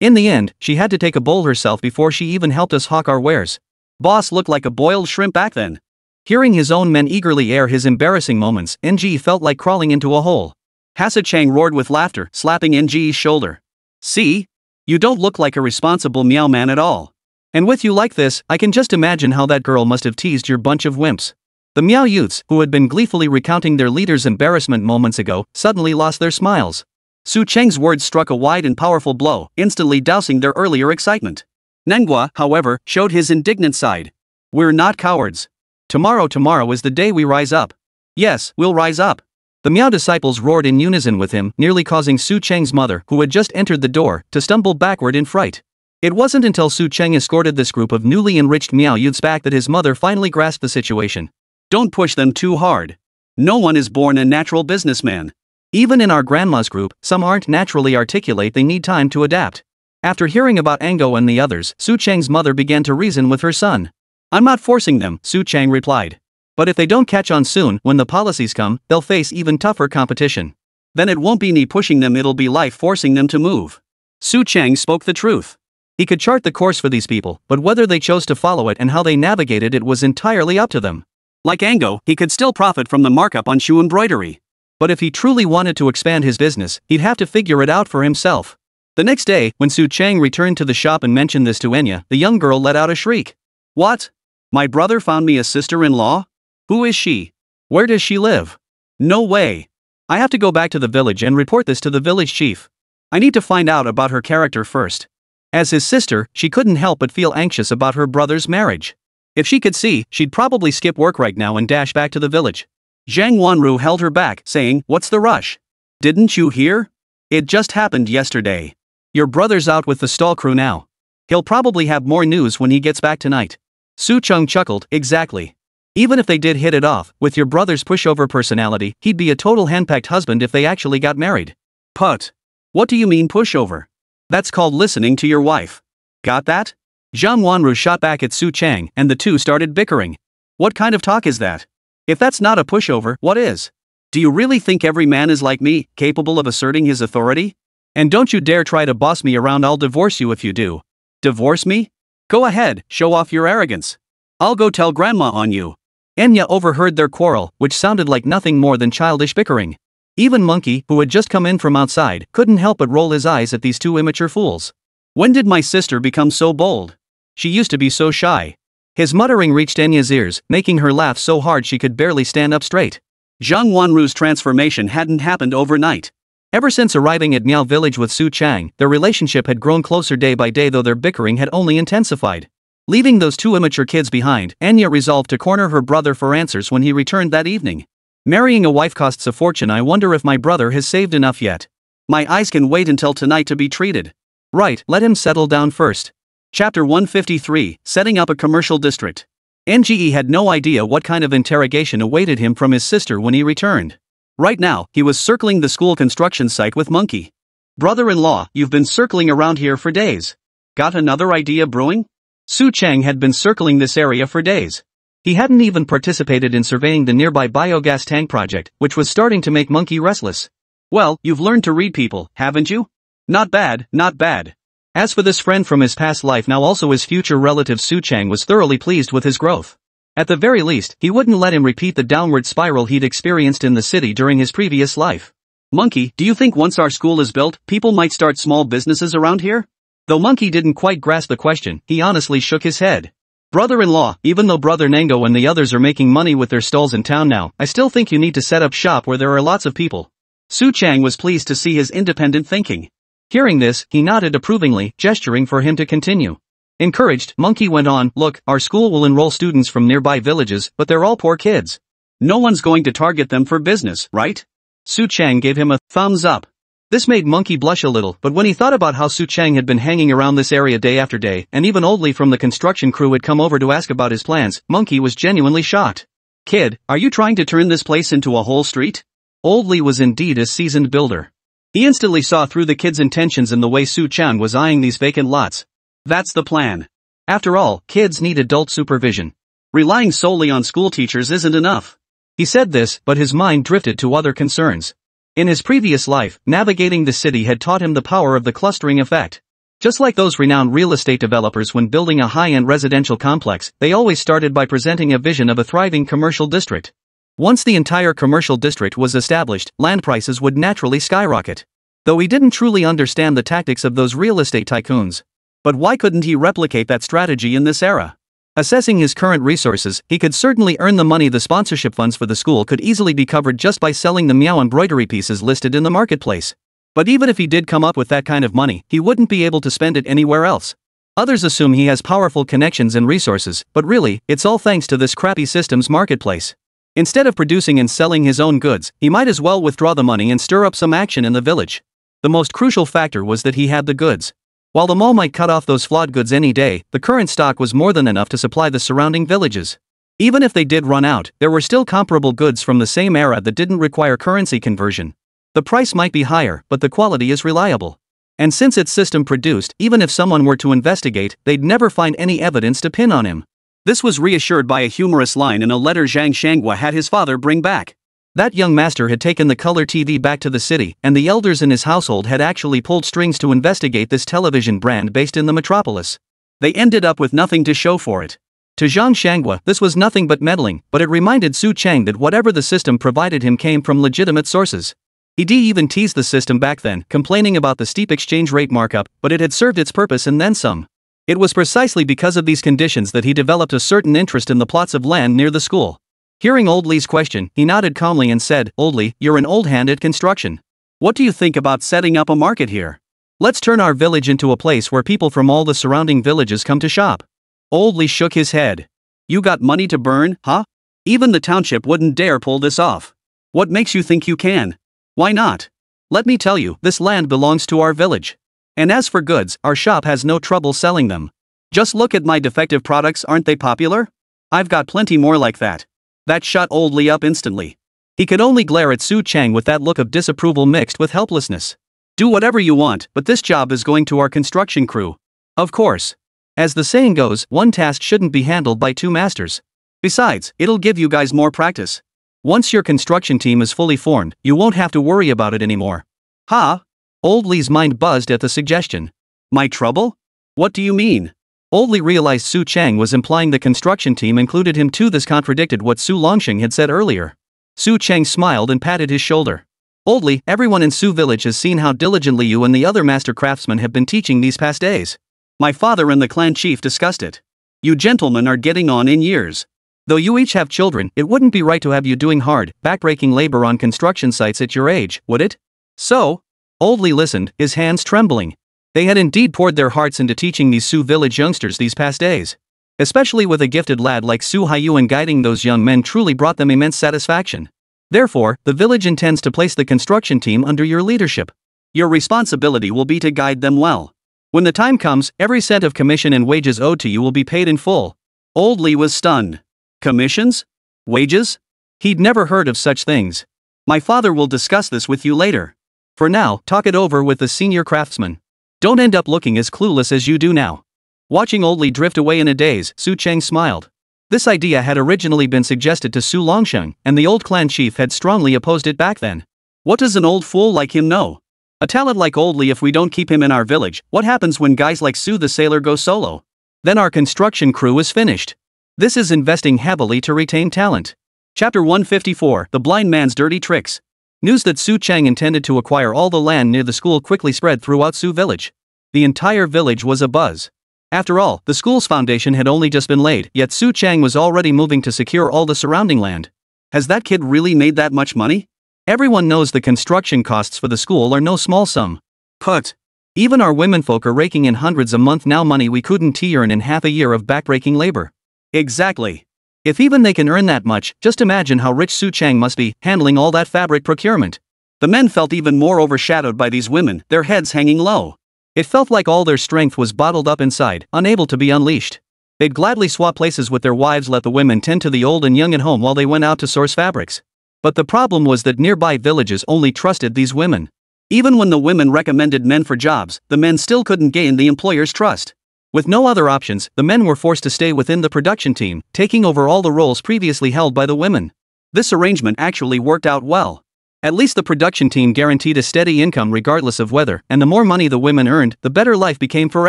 In the end, she had to take a bowl herself before she even helped us hawk our wares. Boss looked like a boiled shrimp back then. Hearing his own men eagerly air his embarrassing moments, NG felt like crawling into a hole. Hasa Chang roared with laughter, slapping NG's shoulder. See? You don't look like a responsible Miao man at all. And with you like this, I can just imagine how that girl must have teased your bunch of wimps. The Miao youths, who had been gleefully recounting their leader's embarrassment moments ago, suddenly lost their smiles. Su Cheng's words struck a wide and powerful blow, instantly dousing their earlier excitement. Manhwa, however, showed his indignant side. We're not cowards. Tomorrow is the day we rise up. Yes, we'll rise up. The Miao disciples roared in unison with him, nearly causing Su Cheng's mother, who had just entered the door, to stumble backward in fright. It wasn't until Su Cheng escorted this group of newly enriched Miao youths back that his mother finally grasped the situation. Don't push them too hard. No one is born a natural businessman. Even in our grandma's group, some aren't naturally articulate, they need time to adapt. After hearing about Ango and the others, Su Cheng's mother began to reason with her son. I'm not forcing them, Su Cheng replied. But if they don't catch on soon, when the policies come, they'll face even tougher competition. Then it won't be me pushing them, it'll be life forcing them to move. Su Cheng spoke the truth. He could chart the course for these people, but whether they chose to follow it and how they navigated it was entirely up to them. Like Ango, he could still profit from the markup on shoe embroidery. But if he truly wanted to expand his business, he'd have to figure it out for himself. The next day, when Su Cheng returned to the shop and mentioned this to Enya, the young girl let out a shriek. What? My brother found me a sister-in-law? Who is she? Where does she live? No way. I have to go back to the village and report this to the village chief. I need to find out about her character first. As his sister, she couldn't help but feel anxious about her brother's marriage. If she could see, she'd probably skip work right now and dash back to the village. Zhang Wanru held her back, saying, "What's the rush? Didn't you hear? It just happened yesterday. Your brother's out with the stall crew now. He'll probably have more news when he gets back tonight." Su Chung chuckled, "Exactly. Even if they did hit it off, with your brother's pushover personality, he'd be a total hand-packed husband if they actually got married." "Put. What do you mean pushover? That's called listening to your wife. Got that?" Zhang Wanru shot back at Su Chang, and the two started bickering. "What kind of talk is that? If that's not a pushover, what is? Do you really think every man is like me, capable of asserting his authority? And don't you dare try to boss me around, I'll divorce you if you do." "Divorce me? Go ahead, show off your arrogance. I'll go tell grandma on you." Enya overheard their quarrel, which sounded like nothing more than childish bickering. Even Monkey, who had just come in from outside, couldn't help but roll his eyes at these two immature fools. "When did my sister become so bold? She used to be so shy." His muttering reached Enya's ears, making her laugh so hard she could barely stand up straight. Zhang Wanru's transformation hadn't happened overnight. Ever since arriving at Miao village with Su Chang, their relationship had grown closer day by day, though their bickering had only intensified. Leaving those two immature kids behind, Enya resolved to corner her brother for answers when he returned that evening. "Marrying a wife costs a fortune. I wonder if my brother has saved enough yet. My eyes can wait until tonight to be treated." "Right, let him settle down first." Chapter 153, Setting Up a Commercial District. NGE had no idea what kind of interrogation awaited him from his sister when he returned. Right now, he was circling the school construction site with Monkey. "Brother-in-law, you've been circling around here for days. Got another idea brewing?" Su Chang had been circling this area for days. He hadn't even participated in surveying the nearby biogas tank project, which was starting to make Monkey restless. "Well, you've learned to read people, haven't you? Not bad, not bad." As for this friend from his past life, now also his future relative, Su Chang was thoroughly pleased with his growth. At the very least, he wouldn't let him repeat the downward spiral he'd experienced in the city during his previous life. "Monkey, do you think once our school is built, people might start small businesses around here?" Though Monkey didn't quite grasp the question, he honestly shook his head. "Brother-in-law, even though Brother Nango and the others are making money with their stalls in town now, I still think you need to set up shop where there are lots of people." Su Chang was pleased to see his independent thinking. Hearing this, he nodded approvingly, gesturing for him to continue. Encouraged, Monkey went on, "Look, our school will enroll students from nearby villages, but they're all poor kids. No one's going to target them for business, right?" Su Chang gave him a thumbs up. This made Monkey blush a little, but when he thought about how Su Chang had been hanging around this area day after day, and even Old Lee from the construction crew had come over to ask about his plans, Monkey was genuinely shocked. "Kid, are you trying to turn this place into a whole street?" Old Lee was indeed a seasoned builder. He instantly saw through the kid's intentions in the way Su Chang was eyeing these vacant lots. "That's the plan. After all, kids need adult supervision. Relying solely on school teachers isn't enough." He said this, but his mind drifted to other concerns. In his previous life, navigating the city had taught him the power of the clustering effect. Just like those renowned real estate developers, when building a high-end residential complex, they always started by presenting a vision of a thriving commercial district. Once the entire commercial district was established, land prices would naturally skyrocket. Though he didn't truly understand the tactics of those real estate tycoons. But why couldn't he replicate that strategy in this era? Assessing his current resources, he could certainly earn the money. The sponsorship funds for the school could easily be covered just by selling the Miao embroidery pieces listed in the marketplace. But even if he did come up with that kind of money, he wouldn't be able to spend it anywhere else. Others assume he has powerful connections and resources, but really, it's all thanks to this crappy system's marketplace. Instead of producing and selling his own goods, he might as well withdraw the money and stir up some action in the village. The most crucial factor was that he had the goods. While the mall might cut off those flawed goods any day, the current stock was more than enough to supply the surrounding villages. Even if they did run out, there were still comparable goods from the same era that didn't require currency conversion. The price might be higher, but the quality is reliable. And since it's system produced, even if someone were to investigate, they'd never find any evidence to pin on him. This was reassured by a humorous line in a letter Zhang Shanghua had his father bring back. That young master had taken the color TV back to the city, and the elders in his household had actually pulled strings to investigate this television brand based in the metropolis. They ended up with nothing to show for it. To Zhang Shanghua, this was nothing but meddling, but it reminded Su Chang that whatever the system provided him came from legitimate sources. He even teased the system back then, complaining about the steep exchange rate markup, but it had served its purpose and then some. It was precisely because of these conditions that he developed a certain interest in the plots of land near the school. Hearing Old Lee's question, he nodded calmly and said, "Old Lee, you're an old hand at construction. What do you think about setting up a market here? Let's turn our village into a place where people from all the surrounding villages come to shop." Old Lee shook his head. "You got money to burn, huh? Even the township wouldn't dare pull this off. What makes you think you can? Why not? Let me tell you, this land belongs to our village. And as for goods, our shop has no trouble selling them. Just look at my defective products, aren't they popular? I've got plenty more like that." That shut Old Lee up instantly. He could only glare at Su Chang with that look of disapproval mixed with helplessness. "Do whatever you want, but this job is going to our construction crew. Of course. As the saying goes, one task shouldn't be handled by two masters. Besides, it'll give you guys more practice. Once your construction team is fully formed, you won't have to worry about it anymore." "Huh?" Old Lee's mind buzzed at the suggestion. "My trouble? What do you mean?" Old Lee realized Su Chang was implying the construction team included him too. This contradicted what Su Longsheng had said earlier. Su Chang smiled and patted his shoulder. "Old Lee, everyone in Su village has seen how diligently you and the other master craftsmen have been teaching these past days. My father and the clan chief discussed it. You gentlemen are getting on in years. Though you each have children, it wouldn't be right to have you doing hard, backbreaking labor on construction sites at your age, would it?" "So?" Old Lee listened, his hands trembling. They had indeed poured their hearts into teaching these Su village youngsters these past days. Especially with a gifted lad like Su Haiyuan guiding those young men truly brought them immense satisfaction. Therefore, the village intends to place the construction team under your leadership. Your responsibility will be to guide them well. When the time comes, every cent of commission and wages owed to you will be paid in full." Old Lee was stunned. Commissions? Wages? He'd never heard of such things. "My father will discuss this with you later. For now, talk it over with the senior craftsman. Don't end up looking as clueless as you do now." Watching Old Lee drift away in a daze, Su Chang smiled. This idea had originally been suggested to Su Longsheng, and the old clan chief had strongly opposed it back then. What does an old fool like him know? A talent like Old Lee, if we don't keep him in our village, what happens when guys like Su the sailor go solo? Then our construction crew is finished. This is investing heavily to retain talent. Chapter 154, The Blind Man's Dirty Tricks. News that Su Chang intended to acquire all the land near the school quickly spread throughout Su village. The entire village was abuzz. After all, the school's foundation had only just been laid, yet Su Chang was already moving to secure all the surrounding land. Has that kid really made that much money? Everyone knows the construction costs for the school are no small sum. Put. Even our womenfolk are raking in hundreds a month now, money we couldn't earn in half a year of backbreaking labor. Exactly. If even they can earn that much, just imagine how rich Su Chang must be, handling all that fabric procurement. The men felt even more overshadowed by these women, their heads hanging low. It felt like all their strength was bottled up inside, unable to be unleashed. They'd gladly swap places with their wives, let the women tend to the old and young at home while they went out to source fabrics. But the problem was that nearby villages only trusted these women. Even when the women recommended men for jobs, the men still couldn't gain the employer's trust. With no other options, the men were forced to stay within the production team, taking over all the roles previously held by the women. This arrangement actually worked out well. At least the production team guaranteed a steady income regardless of weather, and the more money the women earned, the better life became for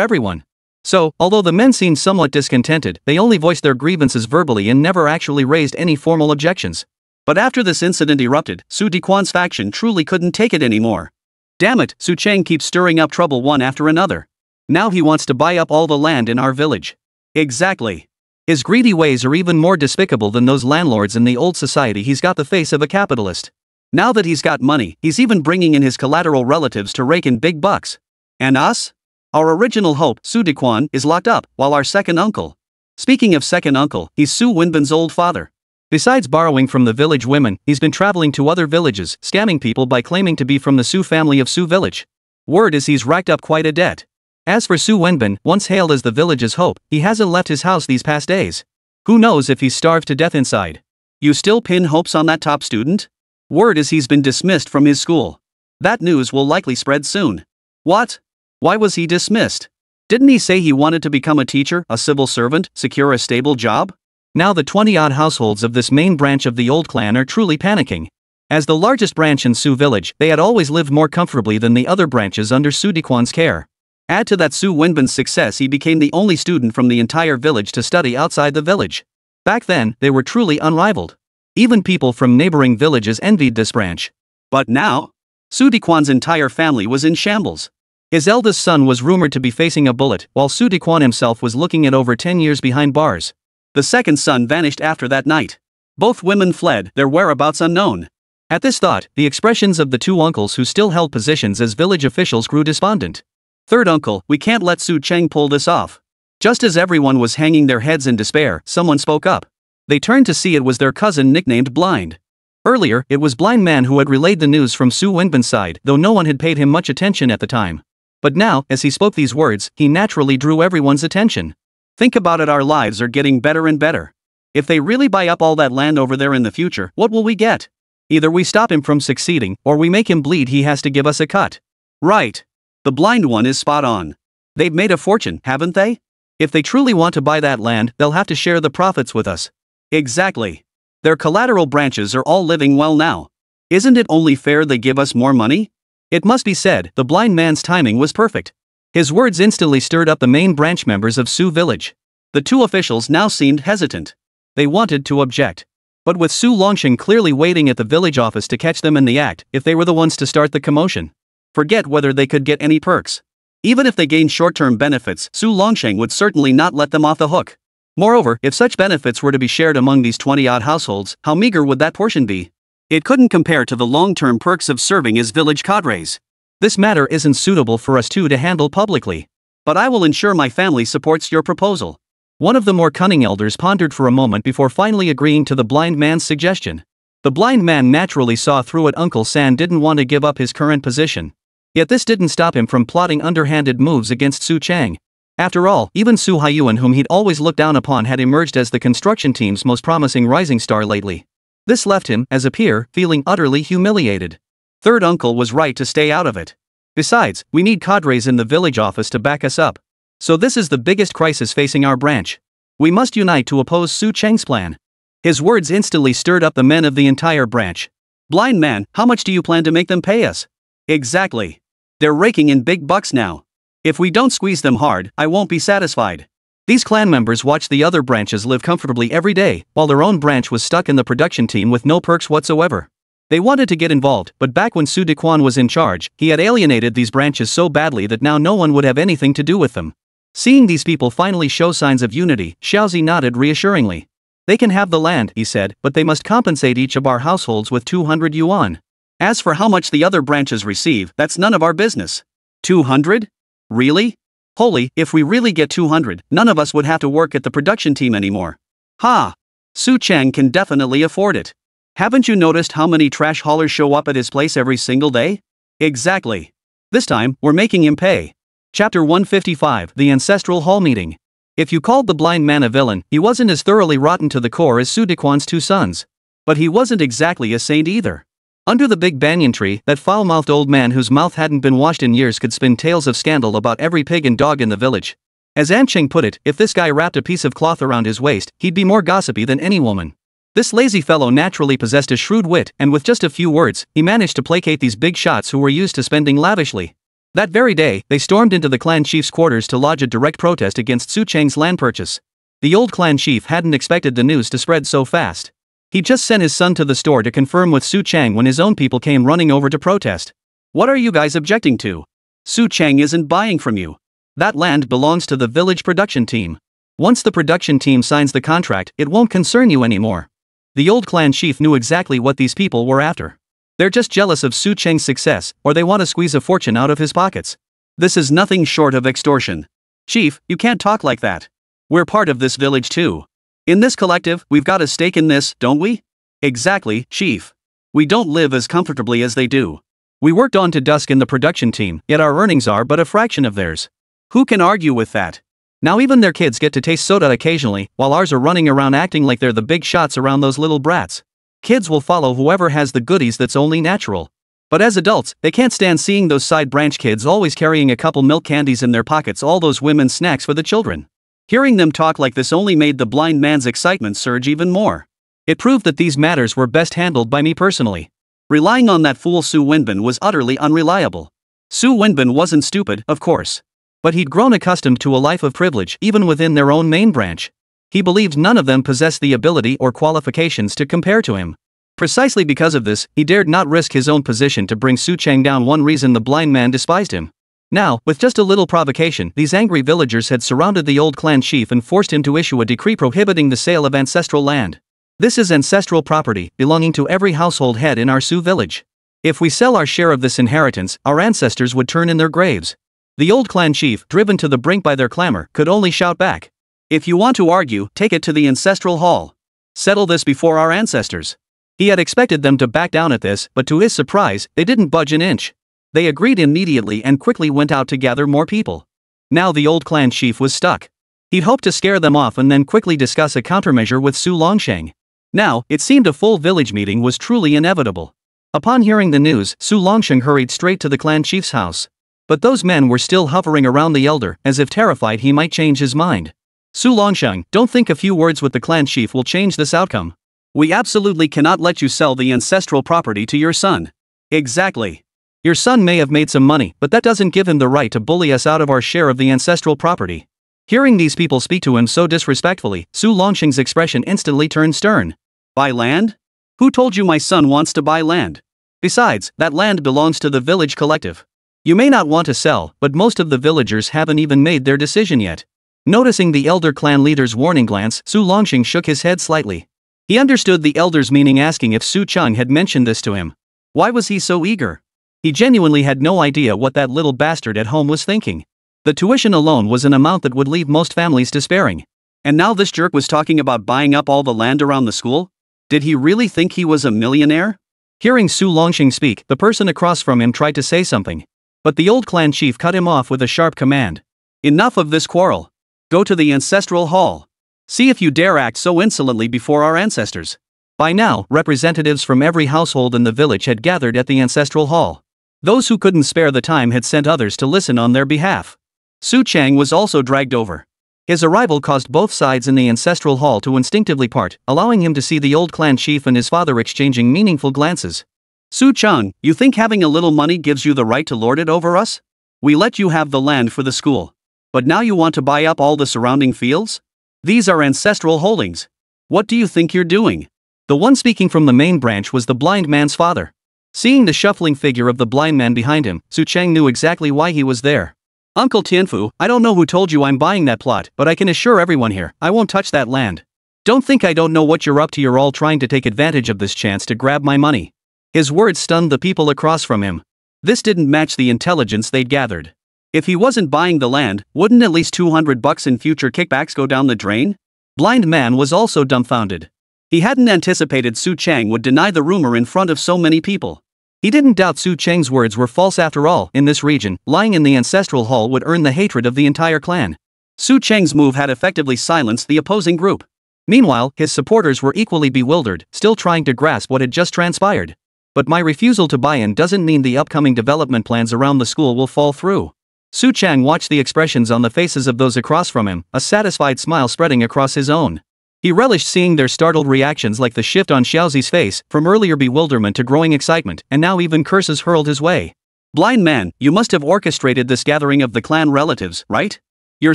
everyone. So, although the men seemed somewhat discontented, they only voiced their grievances verbally and never actually raised any formal objections. But after this incident erupted, Su Dequan's faction truly couldn't take it anymore. Damn it, Su Chang keeps stirring up trouble one after another. Now he wants to buy up all the land in our village. Exactly. His greedy ways are even more despicable than those landlords in the old society. He's got the face of a capitalist. Now that he's got money, he's even bringing in his collateral relatives to rake in big bucks. And us? Our original hope, Su Dequan, is locked up, while our second uncle. Speaking of second uncle, he's Su Wenbin's old father. Besides borrowing from the village women, he's been traveling to other villages, scamming people by claiming to be from the Su family of Su village. Word is he's racked up quite a debt. As for Su Wenbin, once hailed as the village's hope, he hasn't left his house these past days. Who knows if he's starved to death inside. You still pin hopes on that top student? Word is he's been dismissed from his school. That news will likely spread soon. What? Why was he dismissed? Didn't he say he wanted to become a teacher, a civil servant, secure a stable job? Now the 20-odd households of this main branch of the old clan are truly panicking. As the largest branch in Su village, they had always lived more comfortably than the other branches under Su Dequan's care. Add to that Su Wenbin's success, he became the only student from the entire village to study outside the village. Back then, they were truly unrivaled. Even people from neighboring villages envied this branch. But now, Su Dequan's entire family was in shambles. His eldest son was rumored to be facing a bullet, while Su Dequan himself was looking at over 10 years behind bars. The second son vanished after that night. Both women fled, their whereabouts unknown. At this thought, the expressions of the two uncles who still held positions as village officials grew despondent. Third uncle, we can't let Su Cheng pull this off. Just as everyone was hanging their heads in despair, someone spoke up. They turned to see it was their cousin nicknamed Blind. Earlier, it was Blind Man who had relayed the news from Su Wenbin's side, though no one had paid him much attention at the time. But now, as he spoke these words, he naturally drew everyone's attention. Think about it, our lives are getting better and better. If they really buy up all that land over there in the future, what will we get? Either we stop him from succeeding, or we make him bleed. He has to give us a cut. Right. The blind one is spot on. They've made a fortune, haven't they? If they truly want to buy that land, they'll have to share the profits with us. Exactly. Their collateral branches are all living well now. Isn't it only fair they give us more money? It must be said, the blind man's timing was perfect. His words instantly stirred up the main branch members of Su village. The two officials now seemed hesitant. They wanted to object. But with Su Longsheng clearly waiting at the village office to catch them in the act, if they were the ones to start the commotion. Forget whether they could get any perks. Even if they gained short-term benefits, Su Longsheng would certainly not let them off the hook. Moreover, if such benefits were to be shared among these 20-odd households, how meager would that portion be? It couldn't compare to the long-term perks of serving as village cadres. This matter isn't suitable for us two to handle publicly. But I will ensure my family supports your proposal. One of the more cunning elders pondered for a moment before finally agreeing to the blind man's suggestion. The blind man naturally saw through it. Uncle San didn't want to give up his current position. Yet this didn't stop him from plotting underhanded moves against Su Cheng. After all, even Su Haiyuan, whom he'd always looked down upon, had emerged as the construction team's most promising rising star lately. This left him, as a peer, feeling utterly humiliated. Third uncle was right to stay out of it. Besides, we need cadres in the village office to back us up. So this is the biggest crisis facing our branch. We must unite to oppose Su Cheng's plan. His words instantly stirred up the men of the entire branch. Blind man, how much do you plan to make them pay us? Exactly. They're raking in big bucks now. If we don't squeeze them hard, I won't be satisfied. These clan members watched the other branches live comfortably every day, while their own branch was stuck in the production team with no perks whatsoever. They wanted to get involved, but back when Su Dequan was in charge, he had alienated these branches so badly that now no one would have anything to do with them. Seeing these people finally show signs of unity, Xiaozi nodded reassuringly. They can have the land, he said, but they must compensate each of our households with 200 yuan. As for how much the other branches receive, that's none of our business. 200? Really? Holy, if we really get 200, none of us would have to work at the production team anymore. Ha! Su Cheng can definitely afford it. Haven't you noticed how many trash haulers show up at his place every single day? Exactly. This time, we're making him pay. Chapter 155, The Ancestral Hall Meeting. If you called the blind man a villain, he wasn't as thoroughly rotten to the core as Su Dequan's two sons. But he wasn't exactly a saint either. Under the big banyan tree, that foul-mouthed old man whose mouth hadn't been washed in years could spin tales of scandal about every pig and dog in the village. As Ancheng put it, if this guy wrapped a piece of cloth around his waist, he'd be more gossipy than any woman. This lazy fellow naturally possessed a shrewd wit, and with just a few words, he managed to placate these big shots who were used to spending lavishly. That very day, they stormed into the clan chief's quarters to lodge a direct protest against Su Cheng's land purchase. The old clan chief hadn't expected the news to spread so fast. He just sent his son to the store to confirm with Su Cheng when his own people came running over to protest. What are you guys objecting to? Su Cheng isn't buying from you. That land belongs to the village production team. Once the production team signs the contract, it won't concern you anymore. The old clan chief knew exactly what these people were after. They're just jealous of Su Cheng's success, or they want to squeeze a fortune out of his pockets. This is nothing short of extortion. Chief, you can't talk like that. We're part of this village too. In this collective, we've got a stake in this, don't we? Exactly, Chief. We don't live as comfortably as they do. We worked on to dusk in the production team, yet our earnings are but a fraction of theirs. Who can argue with that? Now even their kids get to taste soda occasionally, while ours are running around acting like they're the big shots around those little brats. Kids will follow whoever has the goodies, that's only natural. But as adults, they can't stand seeing those side branch kids always carrying a couple milk candies in their pockets, all those women's snacks for the children. Hearing them talk like this only made the blind man's excitement surge even more. It proved that these matters were best handled by me personally. Relying on that fool Su Wenbin was utterly unreliable. Su Wenbin wasn't stupid, of course. But he'd grown accustomed to a life of privilege even within their own main branch. He believed none of them possessed the ability or qualifications to compare to him. Precisely because of this, he dared not risk his own position to bring Su Cheng down. One reason the blind man despised him. Now, with just a little provocation, these angry villagers had surrounded the old clan chief and forced him to issue a decree prohibiting the sale of ancestral land. This is ancestral property, belonging to every household head in our Sioux village. If we sell our share of this inheritance, our ancestors would turn in their graves. The old clan chief, driven to the brink by their clamor, could only shout back. If you want to argue, take it to the ancestral hall. Settle this before our ancestors. He had expected them to back down at this, but to his surprise, they didn't budge an inch. They agreed immediately and quickly went out to gather more people. Now the old clan chief was stuck. He'd hoped to scare them off and then quickly discuss a countermeasure with Su Longsheng. Now, it seemed a full village meeting was truly inevitable. Upon hearing the news, Su Longsheng hurried straight to the clan chief's house. But those men were still hovering around the elder, as if terrified he might change his mind. Su Longsheng, don't think a few words with the clan chief will change this outcome. We absolutely cannot let you sell the ancestral property to your son. Exactly. Your son may have made some money, but that doesn't give him the right to bully us out of our share of the ancestral property. Hearing these people speak to him so disrespectfully, Su Longsheng's expression instantly turned stern. Buy land? Who told you my son wants to buy land? Besides, that land belongs to the village collective. You may not want to sell, but most of the villagers haven't even made their decision yet. Noticing the elder clan leader's warning glance, Su Longsheng shook his head slightly. He understood the elder's meaning, asking if Su Cheng had mentioned this to him. Why was he so eager? He genuinely had no idea what that little bastard at home was thinking. The tuition alone was an amount that would leave most families despairing. And now this jerk was talking about buying up all the land around the school? Did he really think he was a millionaire? Hearing Su Longsheng speak, the person across from him tried to say something. But the old clan chief cut him off with a sharp command. Enough of this quarrel. Go to the ancestral hall. See if you dare act so insolently before our ancestors. By now, representatives from every household in the village had gathered at the ancestral hall. Those who couldn't spare the time had sent others to listen on their behalf. Su Cheng was also dragged over. His arrival caused both sides in the ancestral hall to instinctively part, allowing him to see the old clan chief and his father exchanging meaningful glances. Su Cheng, you think having a little money gives you the right to lord it over us? We let you have the land for the school. But now you want to buy up all the surrounding fields? These are ancestral holdings. What do you think you're doing? The one speaking from the main branch was the blind man's father. Seeing the shuffling figure of the blind man behind him, Su Cheng knew exactly why he was there. Uncle Tianfu, I don't know who told you I'm buying that plot, but I can assure everyone here, I won't touch that land. Don't think I don't know what you're up to. You're all trying to take advantage of this chance to grab my money. His words stunned the people across from him. This didn't match the intelligence they'd gathered. If he wasn't buying the land, wouldn't at least $200 in future kickbacks go down the drain? Blind man was also dumbfounded. He hadn't anticipated Su Cheng would deny the rumor in front of so many people. He didn't doubt Su Cheng's words were false after all. In this region, lying in the ancestral hall would earn the hatred of the entire clan. Su Cheng's move had effectively silenced the opposing group. Meanwhile, his supporters were equally bewildered, still trying to grasp what had just transpired. But my refusal to buy in doesn't mean the upcoming development plans around the school will fall through. Su Cheng watched the expressions on the faces of those across from him, a satisfied smile spreading across his own. He relished seeing their startled reactions, like the shift on Xiaozi's face, from earlier bewilderment to growing excitement, and now even curses hurled his way. Blind man, you must have orchestrated this gathering of the clan relatives, right? You're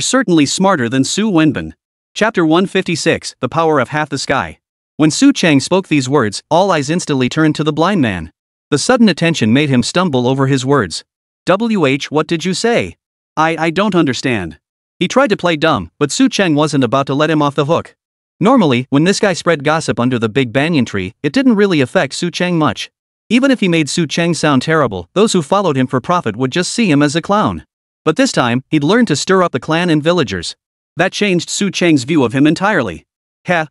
certainly smarter than Su Wenbin. Chapter 156, The Power of Half the Sky. When Su Cheng spoke these words, all eyes instantly turned to the blind man. The sudden attention made him stumble over his words. What did you say? I don't understand. He tried to play dumb, but Su Cheng wasn't about to let him off the hook. Normally, when this guy spread gossip under the big banyan tree, it didn't really affect Su Cheng much. Even if he made Su Cheng sound terrible, those who followed him for profit would just see him as a clown. But this time, he'd learned to stir up the clan and villagers. That changed Su Cheng's view of him entirely.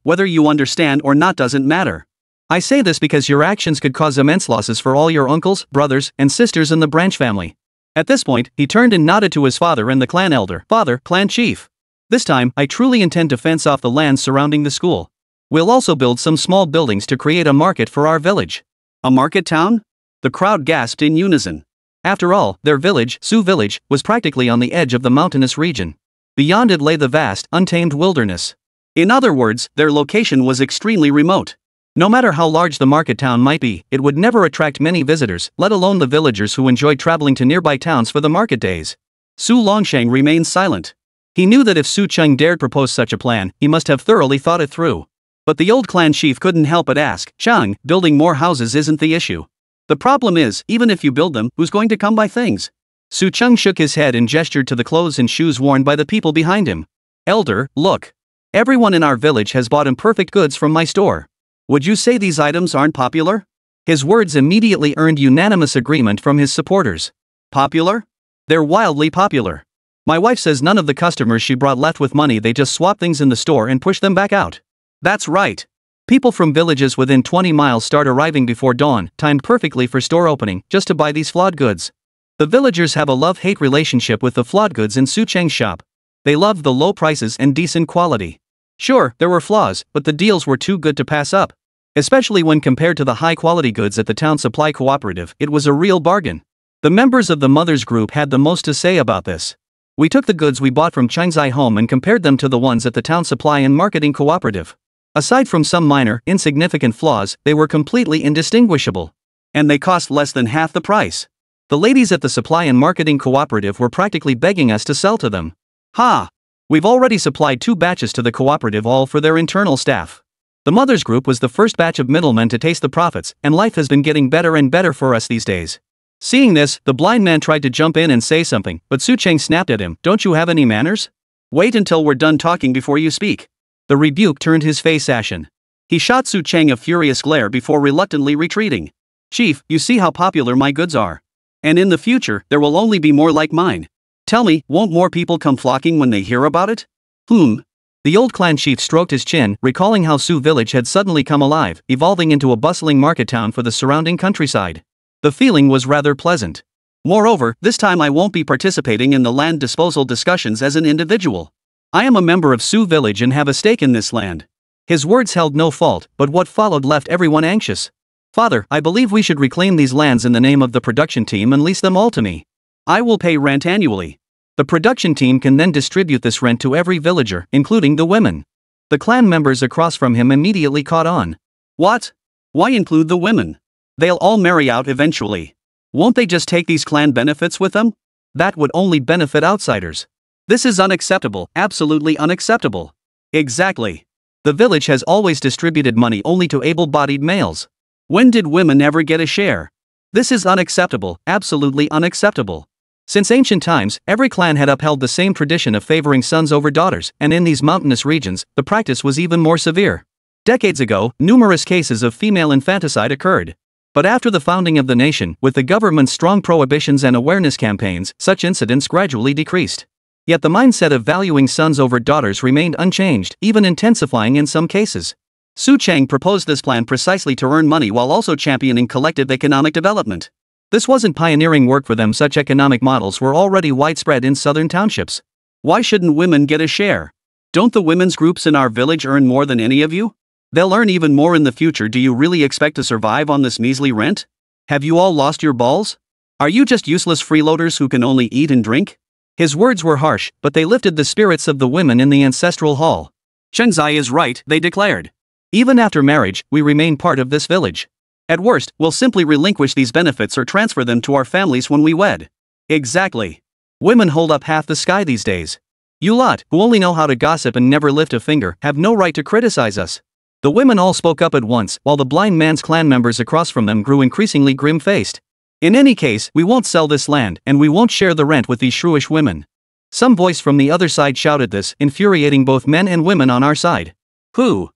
Whether you understand or not doesn't matter. I say this because your actions could cause immense losses for all your uncles, brothers, and sisters in the branch family. At this point, he turned and nodded to his father and the clan elder. Father, clan chief. This time, I truly intend to fence off the lands surrounding the school. We'll also build some small buildings to create a market for our village. A market town? The crowd gasped in unison. After all, their village, Sioux Village, was practically on the edge of the mountainous region. Beyond it lay the vast, untamed wilderness. In other words, their location was extremely remote. No matter how large the market town might be, it would never attract many visitors, let alone the villagers who enjoyed traveling to nearby towns for the market days. Su Longsheng remained silent. He knew that if Su Cheng dared propose such a plan, he must have thoroughly thought it through. But the old clan chief couldn't help but ask, Cheng, building more houses isn't the issue. The problem is, even if you build them, who's going to come buy things? Su Cheng shook his head and gestured to the clothes and shoes worn by the people behind him. Elder, look. Everyone in our village has bought imperfect goods from my store. Would you say these items aren't popular? His words immediately earned unanimous agreement from his supporters. Popular? They're wildly popular. My wife says none of the customers she brought left with money, they just swap things in the store and push them back out. That's right. People from villages within 20 miles start arriving before dawn, timed perfectly for store opening, just to buy these flawed goods. The villagers have a love-hate relationship with the flawed goods in Su Cheng's shop. They loved the low prices and decent quality. Sure, there were flaws, but the deals were too good to pass up. Especially when compared to the high-quality goods at the town supply cooperative, it was a real bargain. The members of the Mothers Group had the most to say about this. We took the goods we bought from Chengzai home and compared them to the ones at the town supply and marketing cooperative. Aside from some minor, insignificant flaws, they were completely indistinguishable. And they cost less than half the price. The ladies at the supply and marketing cooperative were practically begging us to sell to them. Ha! We've already supplied 2 batches to the cooperative, all for their internal staff. The Mothers Group was the first batch of middlemen to taste the profits, and life has been getting better and better for us these days. Seeing this, the blind man tried to jump in and say something, but Su Cheng snapped at him. Don't you have any manners? Wait until we're done talking before you speak. The rebuke turned his face ashen. He shot Su Cheng a furious glare before reluctantly retreating. Chief, you see how popular my goods are. And in the future, there will only be more like mine. Tell me, won't more people come flocking when they hear about it? The old clan chief stroked his chin, recalling how Su village had suddenly come alive, evolving into a bustling market town for the surrounding countryside. The feeling was rather pleasant. Moreover, this time I won't be participating in the land disposal discussions as an individual. I am a member of Su village and have a stake in this land. His words held no fault, but what followed left everyone anxious. Father, I believe we should reclaim these lands in the name of the production team and lease them all to me. I will pay rent annually. The production team can then distribute this rent to every villager, including the women. The clan members across from him immediately caught on. What? Why include the women? They'll all marry out eventually. Won't they just take these clan benefits with them? That would only benefit outsiders. This is unacceptable, absolutely unacceptable. Exactly. The village has always distributed money only to able-bodied males. When did women ever get a share? This is unacceptable, absolutely unacceptable. Since ancient times, every clan had upheld the same tradition of favoring sons over daughters, and in these mountainous regions, the practice was even more severe. Decades ago, numerous cases of female infanticide occurred. But after the founding of the nation, with the government's strong prohibitions and awareness campaigns, such incidents gradually decreased. Yet the mindset of valuing sons over daughters remained unchanged, even intensifying in some cases. Su Cheng proposed this plan precisely to earn money while also championing collective economic development. This wasn't pioneering work for them, such economic models were already widespread in southern townships. Why shouldn't women get a share? Don't the women's groups in our village earn more than any of you? They'll earn even more in the future. Do you really expect to survive on this measly rent? Have you all lost your balls? Are you just useless freeloaders who can only eat and drink? His words were harsh, but they lifted the spirits of the women in the ancestral hall. Chengzai is right, they declared. Even after marriage, we remain part of this village. At worst, we'll simply relinquish these benefits or transfer them to our families when we wed. Exactly. Women hold up half the sky these days. You lot, who only know how to gossip and never lift a finger, have no right to criticize us. The women all spoke up at once, while the blind man's clan members across from them grew increasingly grim-faced. In any case, we won't sell this land, and we won't share the rent with these shrewish women. Some voice from the other side shouted this, infuriating both men and women on our side. Who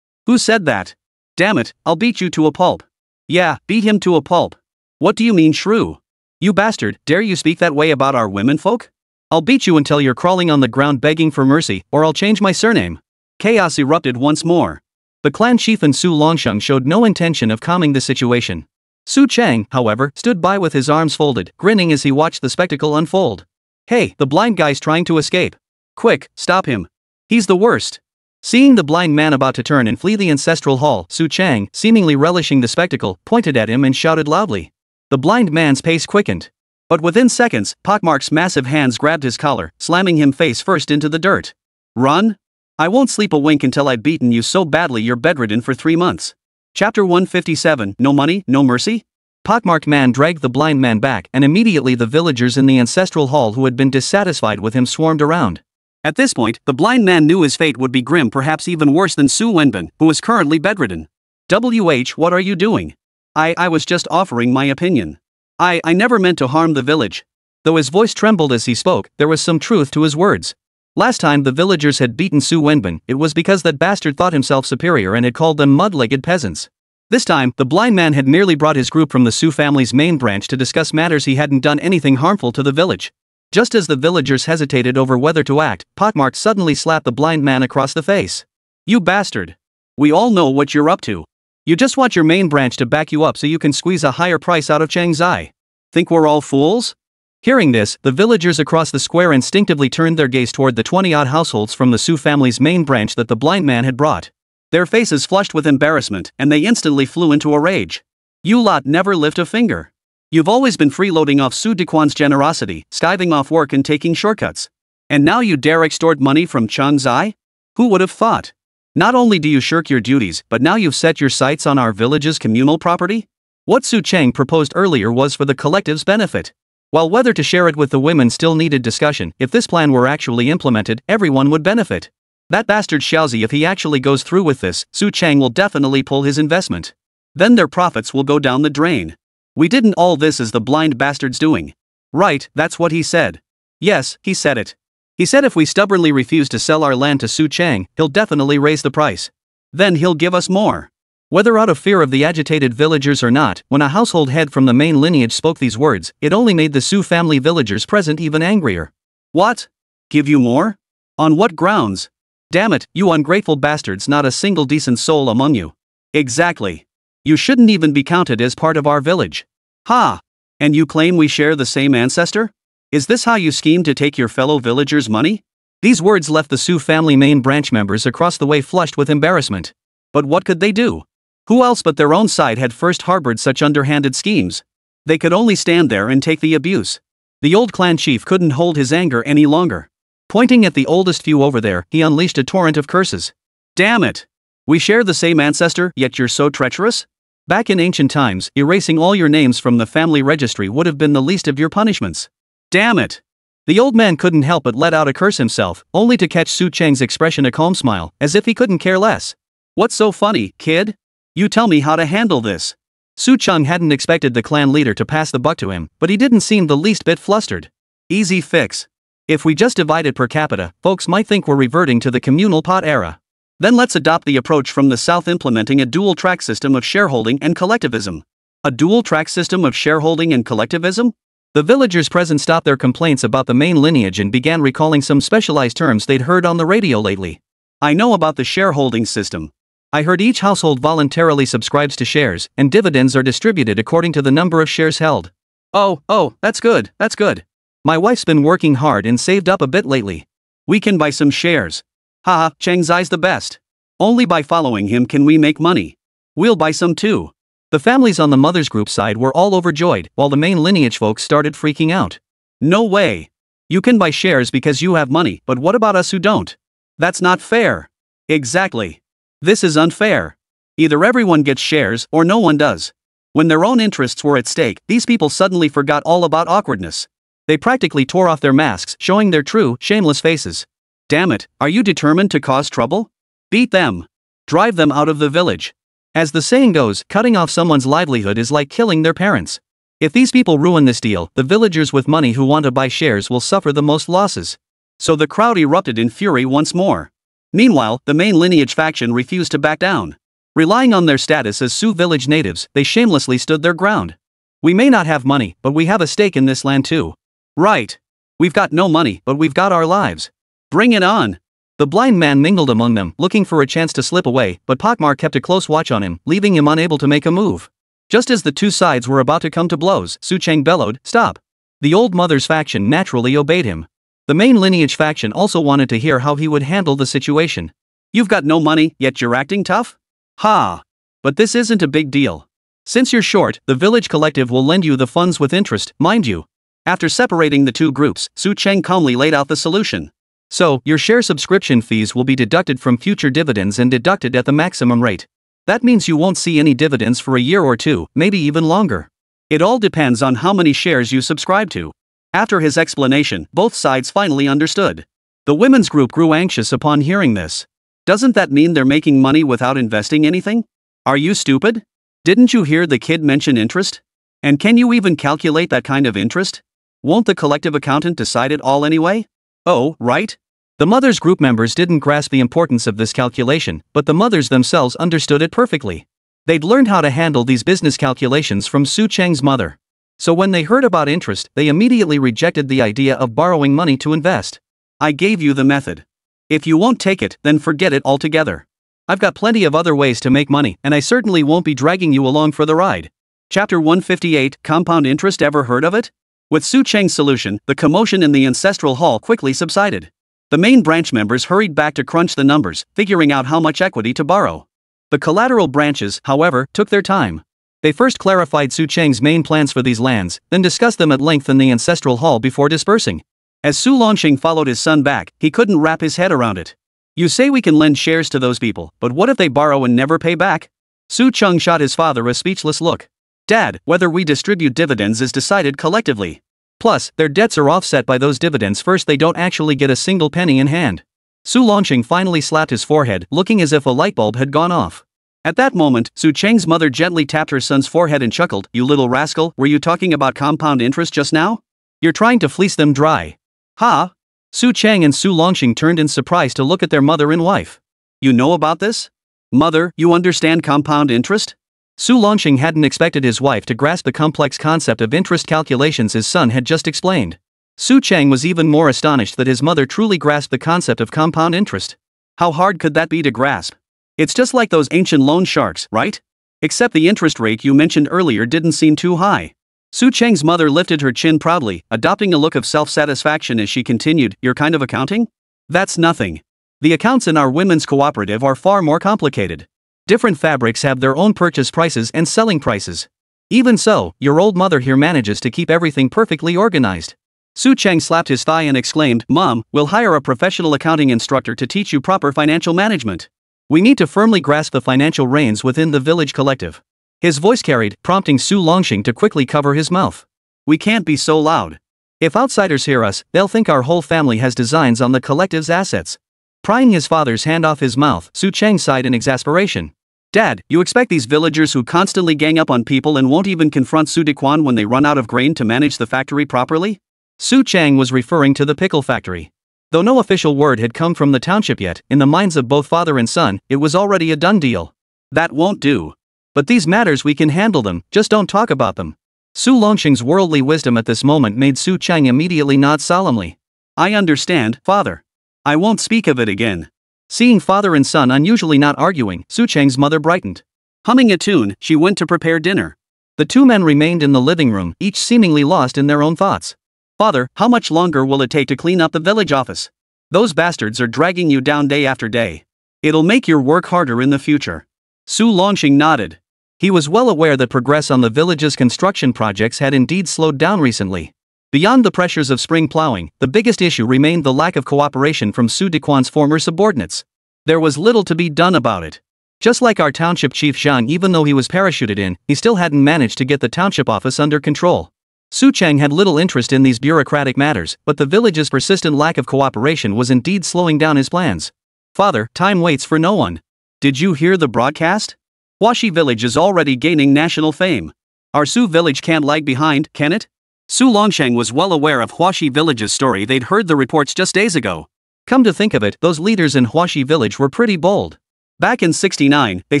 said that? Damn it, I'll beat you to a pulp. Yeah, beat him to a pulp. What do you mean, shrew? You bastard, dare you speak that way about our womenfolk? I'll beat you until you're crawling on the ground begging for mercy, or I'll change my surname. Chaos erupted once more. The clan chief and Su Longsheng showed no intention of calming the situation. Su Cheng, however, stood by with his arms folded, grinning as he watched the spectacle unfold. Hey, the blind guy's trying to escape. Quick, stop him. He's the worst. Seeing the blind man about to turn and flee the ancestral hall, Su Cheng, seemingly relishing the spectacle, pointed at him and shouted loudly. The blind man's pace quickened. But within seconds, Pockmark's massive hands grabbed his collar, slamming him face first into the dirt. Run? I won't sleep a wink until I've beaten you so badly you're bedridden for 3 months. Chapter 157, No Money, No Mercy? Pockmarked man dragged the blind man back, and immediately the villagers in the ancestral hall who had been dissatisfied with him swarmed around. At this point, the blind man knew his fate would be grim, perhaps even worse than Su Wenbin, who was currently bedridden. What are you doing? I was just offering my opinion. I never meant to harm the village. Though his voice trembled as he spoke, there was some truth to his words. Last time the villagers had beaten Su Wenbin, it was because that bastard thought himself superior and had called them mud-legged peasants. This time, the blind man had merely brought his group from the Su family's main branch to discuss matters. He hadn't done anything harmful to the village. Just as the villagers hesitated over whether to act, Pockmark suddenly slapped the blind man across the face. "You bastard! We all know what you're up to. You just want your main branch to back you up so you can squeeze a higher price out of Chang Zai. Think we're all fools?" Hearing this, the villagers across the square instinctively turned their gaze toward the 20-odd households from the Su family's main branch that the blind man had brought. Their faces flushed with embarrassment, and they instantly flew into a rage. "You lot never lift a finger. You've always been freeloading off Su Dequan's generosity, skiving off work and taking shortcuts. And now you dare extort money from Chang Zai? Who would have thought? Not only do you shirk your duties, but now you've set your sights on our village's communal property? What Su Chang proposed earlier was for the collective's benefit. While whether to share it with the women still needed discussion, if this plan were actually implemented, everyone would benefit. That bastard Xiaozi, if he actually goes through with this, Su Chang will definitely pull his investment. Then their profits will go down the drain. We didn't all this as the blind bastard's doing. Right, that's what he said. Yes, he said it. He said if we stubbornly refuse to sell our land to Su Chang, he'll definitely raise the price. Then he'll give us more. Whether out of fear of the agitated villagers or not, when a household head from the main lineage spoke these words, it only made the Su family villagers present even angrier. What? Give you more? On what grounds? Damn it, you ungrateful bastards, not a single decent soul among you. Exactly. You shouldn't even be counted as part of our village. Ha! And you claim we share the same ancestor? Is this how you scheme to take your fellow villagers' money? These words left the Su family main branch members across the way flushed with embarrassment. But what could they do? Who else but their own side had first harbored such underhanded schemes? They could only stand there and take the abuse. The old clan chief couldn't hold his anger any longer. Pointing at the oldest few over there, he unleashed a torrent of curses. Damn it! We share the same ancestor, yet you're so treacherous? Back in ancient times, erasing all your names from the family registry would have been the least of your punishments. Damn it! The old man couldn't help but let out a curse himself, only to catch Su Chang's expression a calm smile, as if he couldn't care less. What's so funny, kid? You tell me how to handle this. Su Chang hadn't expected the clan leader to pass the buck to him, but he didn't seem the least bit flustered. Easy fix. If we just divide it per capita, folks might think we're reverting to the communal pot era. Then let's adopt the approach from the south, implementing a dual-track system of shareholding and collectivism. A dual-track system of shareholding and collectivism? The villagers present stopped their complaints about the main lineage and began recalling some specialized terms they'd heard on the radio lately. I know about the shareholding system. I heard each household voluntarily subscribes to shares, and dividends are distributed according to the number of shares held. Oh, that's good, that's good. My wife's been working hard and saved up a bit lately. We can buy some shares. Haha, Chang Zai's the best. Only by following him can we make money. We'll buy some too. The families on the mother's group side were all overjoyed, while the main lineage folks started freaking out. No way. You can buy shares because you have money, but what about us who don't? That's not fair. Exactly. This is unfair. Either everyone gets shares or no one does. When their own interests were at stake, these people suddenly forgot all about awkwardness. They practically tore off their masks, showing their true, shameless faces. Damn it, are you determined to cause trouble? Beat them. Drive them out of the village. As the saying goes, cutting off someone's livelihood is like killing their parents. If these people ruin this deal, the villagers with money who want to buy shares will suffer the most losses. So the crowd erupted in fury once more. Meanwhile, the main lineage faction refused to back down. Relying on their status as Sioux village natives, they shamelessly stood their ground. We may not have money, but we have a stake in this land too. Right. We've got no money, but we've got our lives. Bring it on. The blind man mingled among them, looking for a chance to slip away, but Pakmar kept a close watch on him, leaving him unable to make a move. Just as the two sides were about to come to blows, Su Chang bellowed, "Stop." The old mother's faction naturally obeyed him. The main lineage faction also wanted to hear how he would handle the situation. You've got no money, yet you're acting tough? Ha! But this isn't a big deal. Since you're short, the village collective will lend you the funds with interest, mind you. After separating the two groups, Su Chang calmly laid out the solution. So, your share subscription fees will be deducted from future dividends and deducted at the maximum rate. That means you won't see any dividends for a year or two, maybe even longer. It all depends on how many shares you subscribe to. After his explanation, both sides finally understood. The women's group grew anxious upon hearing this. Doesn't that mean they're making money without investing anything? Are you stupid? Didn't you hear the kid mention interest? And can you even calculate that kind of interest? Won't the collective accountant decide it all anyway? Oh, right. The mother's group members didn't grasp the importance of this calculation, but the mothers themselves understood it perfectly. They'd learned how to handle these business calculations from Su Cheng's mother. So when they heard about interest, they immediately rejected the idea of borrowing money to invest. I gave you the method. If you won't take it, then forget it altogether. I've got plenty of other ways to make money, and I certainly won't be dragging you along for the ride. Chapter 158, Compound Interest. Ever heard of it? With Su Cheng's solution, the commotion in the ancestral hall quickly subsided. The main branch members hurried back to crunch the numbers, figuring out how much equity to borrow. The collateral branches, however, took their time. They first clarified Su Cheng's main plans for these lands, then discussed them at length in the ancestral hall before dispersing. As Su Longxing followed his son back, he couldn't wrap his head around it. You say we can lend shares to those people, but what if they borrow and never pay back? Su Cheng shot his father a speechless look. Dad, whether we distribute dividends is decided collectively. Plus, their debts are offset by those dividends first. They don't actually get a single penny in hand. Su Longxing finally slapped his forehead, looking as if a light bulb had gone off. At that moment, Su Cheng's mother gently tapped her son's forehead and chuckled. You little rascal, were you talking about compound interest just now? You're trying to fleece them dry. Ha! Su Cheng and Su Longxing turned in surprise to look at their mother and wife. You know about this? Mother, you understand compound interest? Su Longxing hadn't expected his wife to grasp the complex concept of interest calculations his son had just explained. Su Cheng was even more astonished that his mother truly grasped the concept of compound interest. How hard could that be to grasp? It's just like those ancient loan sharks, right? Except the interest rate you mentioned earlier didn't seem too high. Su Cheng's mother lifted her chin proudly, adopting a look of self-satisfaction as she continued, your kind of accounting? That's nothing. The accounts in our women's cooperative are far more complicated. Different fabrics have their own purchase prices and selling prices. Even so, your old mother here manages to keep everything perfectly organized. Su Cheng slapped his thigh and exclaimed, Mom, we'll hire a professional accounting instructor to teach you proper financial management. We need to firmly grasp the financial reins within the village collective. His voice carried, prompting Su Longxing to quickly cover his mouth. We can't be so loud. If outsiders hear us, they'll think our whole family has designs on the collective's assets. Prying his father's hand off his mouth, Su Cheng sighed in exasperation. Dad, you expect these villagers who constantly gang up on people and won't even confront Su Dequan when they run out of grain to manage the factory properly? Su Cheng was referring to the pickle factory. Though no official word had come from the township yet, in the minds of both father and son, it was already a done deal. That won't do. But these matters we can handle them, just don't talk about them. Su Longxing's worldly wisdom at this moment made Su Cheng immediately nod solemnly. I understand, father. I won't speak of it again. Seeing father and son unusually not arguing, Su Cheng's mother brightened. Humming a tune, she went to prepare dinner. The two men remained in the living room, each seemingly lost in their own thoughts. Father, how much longer will it take to clean up the village office? Those bastards are dragging you down day after day. It'll make your work harder in the future. Su Longxing nodded. He was well aware that progress on the village's construction projects had indeed slowed down recently. Beyond the pressures of spring plowing, the biggest issue remained the lack of cooperation from Su Dequan's former subordinates. There was little to be done about it. Just like our township chief Zhang, even though he was parachuted in, he still hadn't managed to get the township office under control. Su Cheng had little interest in these bureaucratic matters, but the village's persistent lack of cooperation was indeed slowing down his plans. Father, time waits for no one. Did you hear the broadcast? Huashi village is already gaining national fame. Our Su village can't lag behind, can it? Su Longxing was well aware of Huashi village's story. They'd heard the reports just days ago. Come to think of it, those leaders in Huashi village were pretty bold. Back in '69, they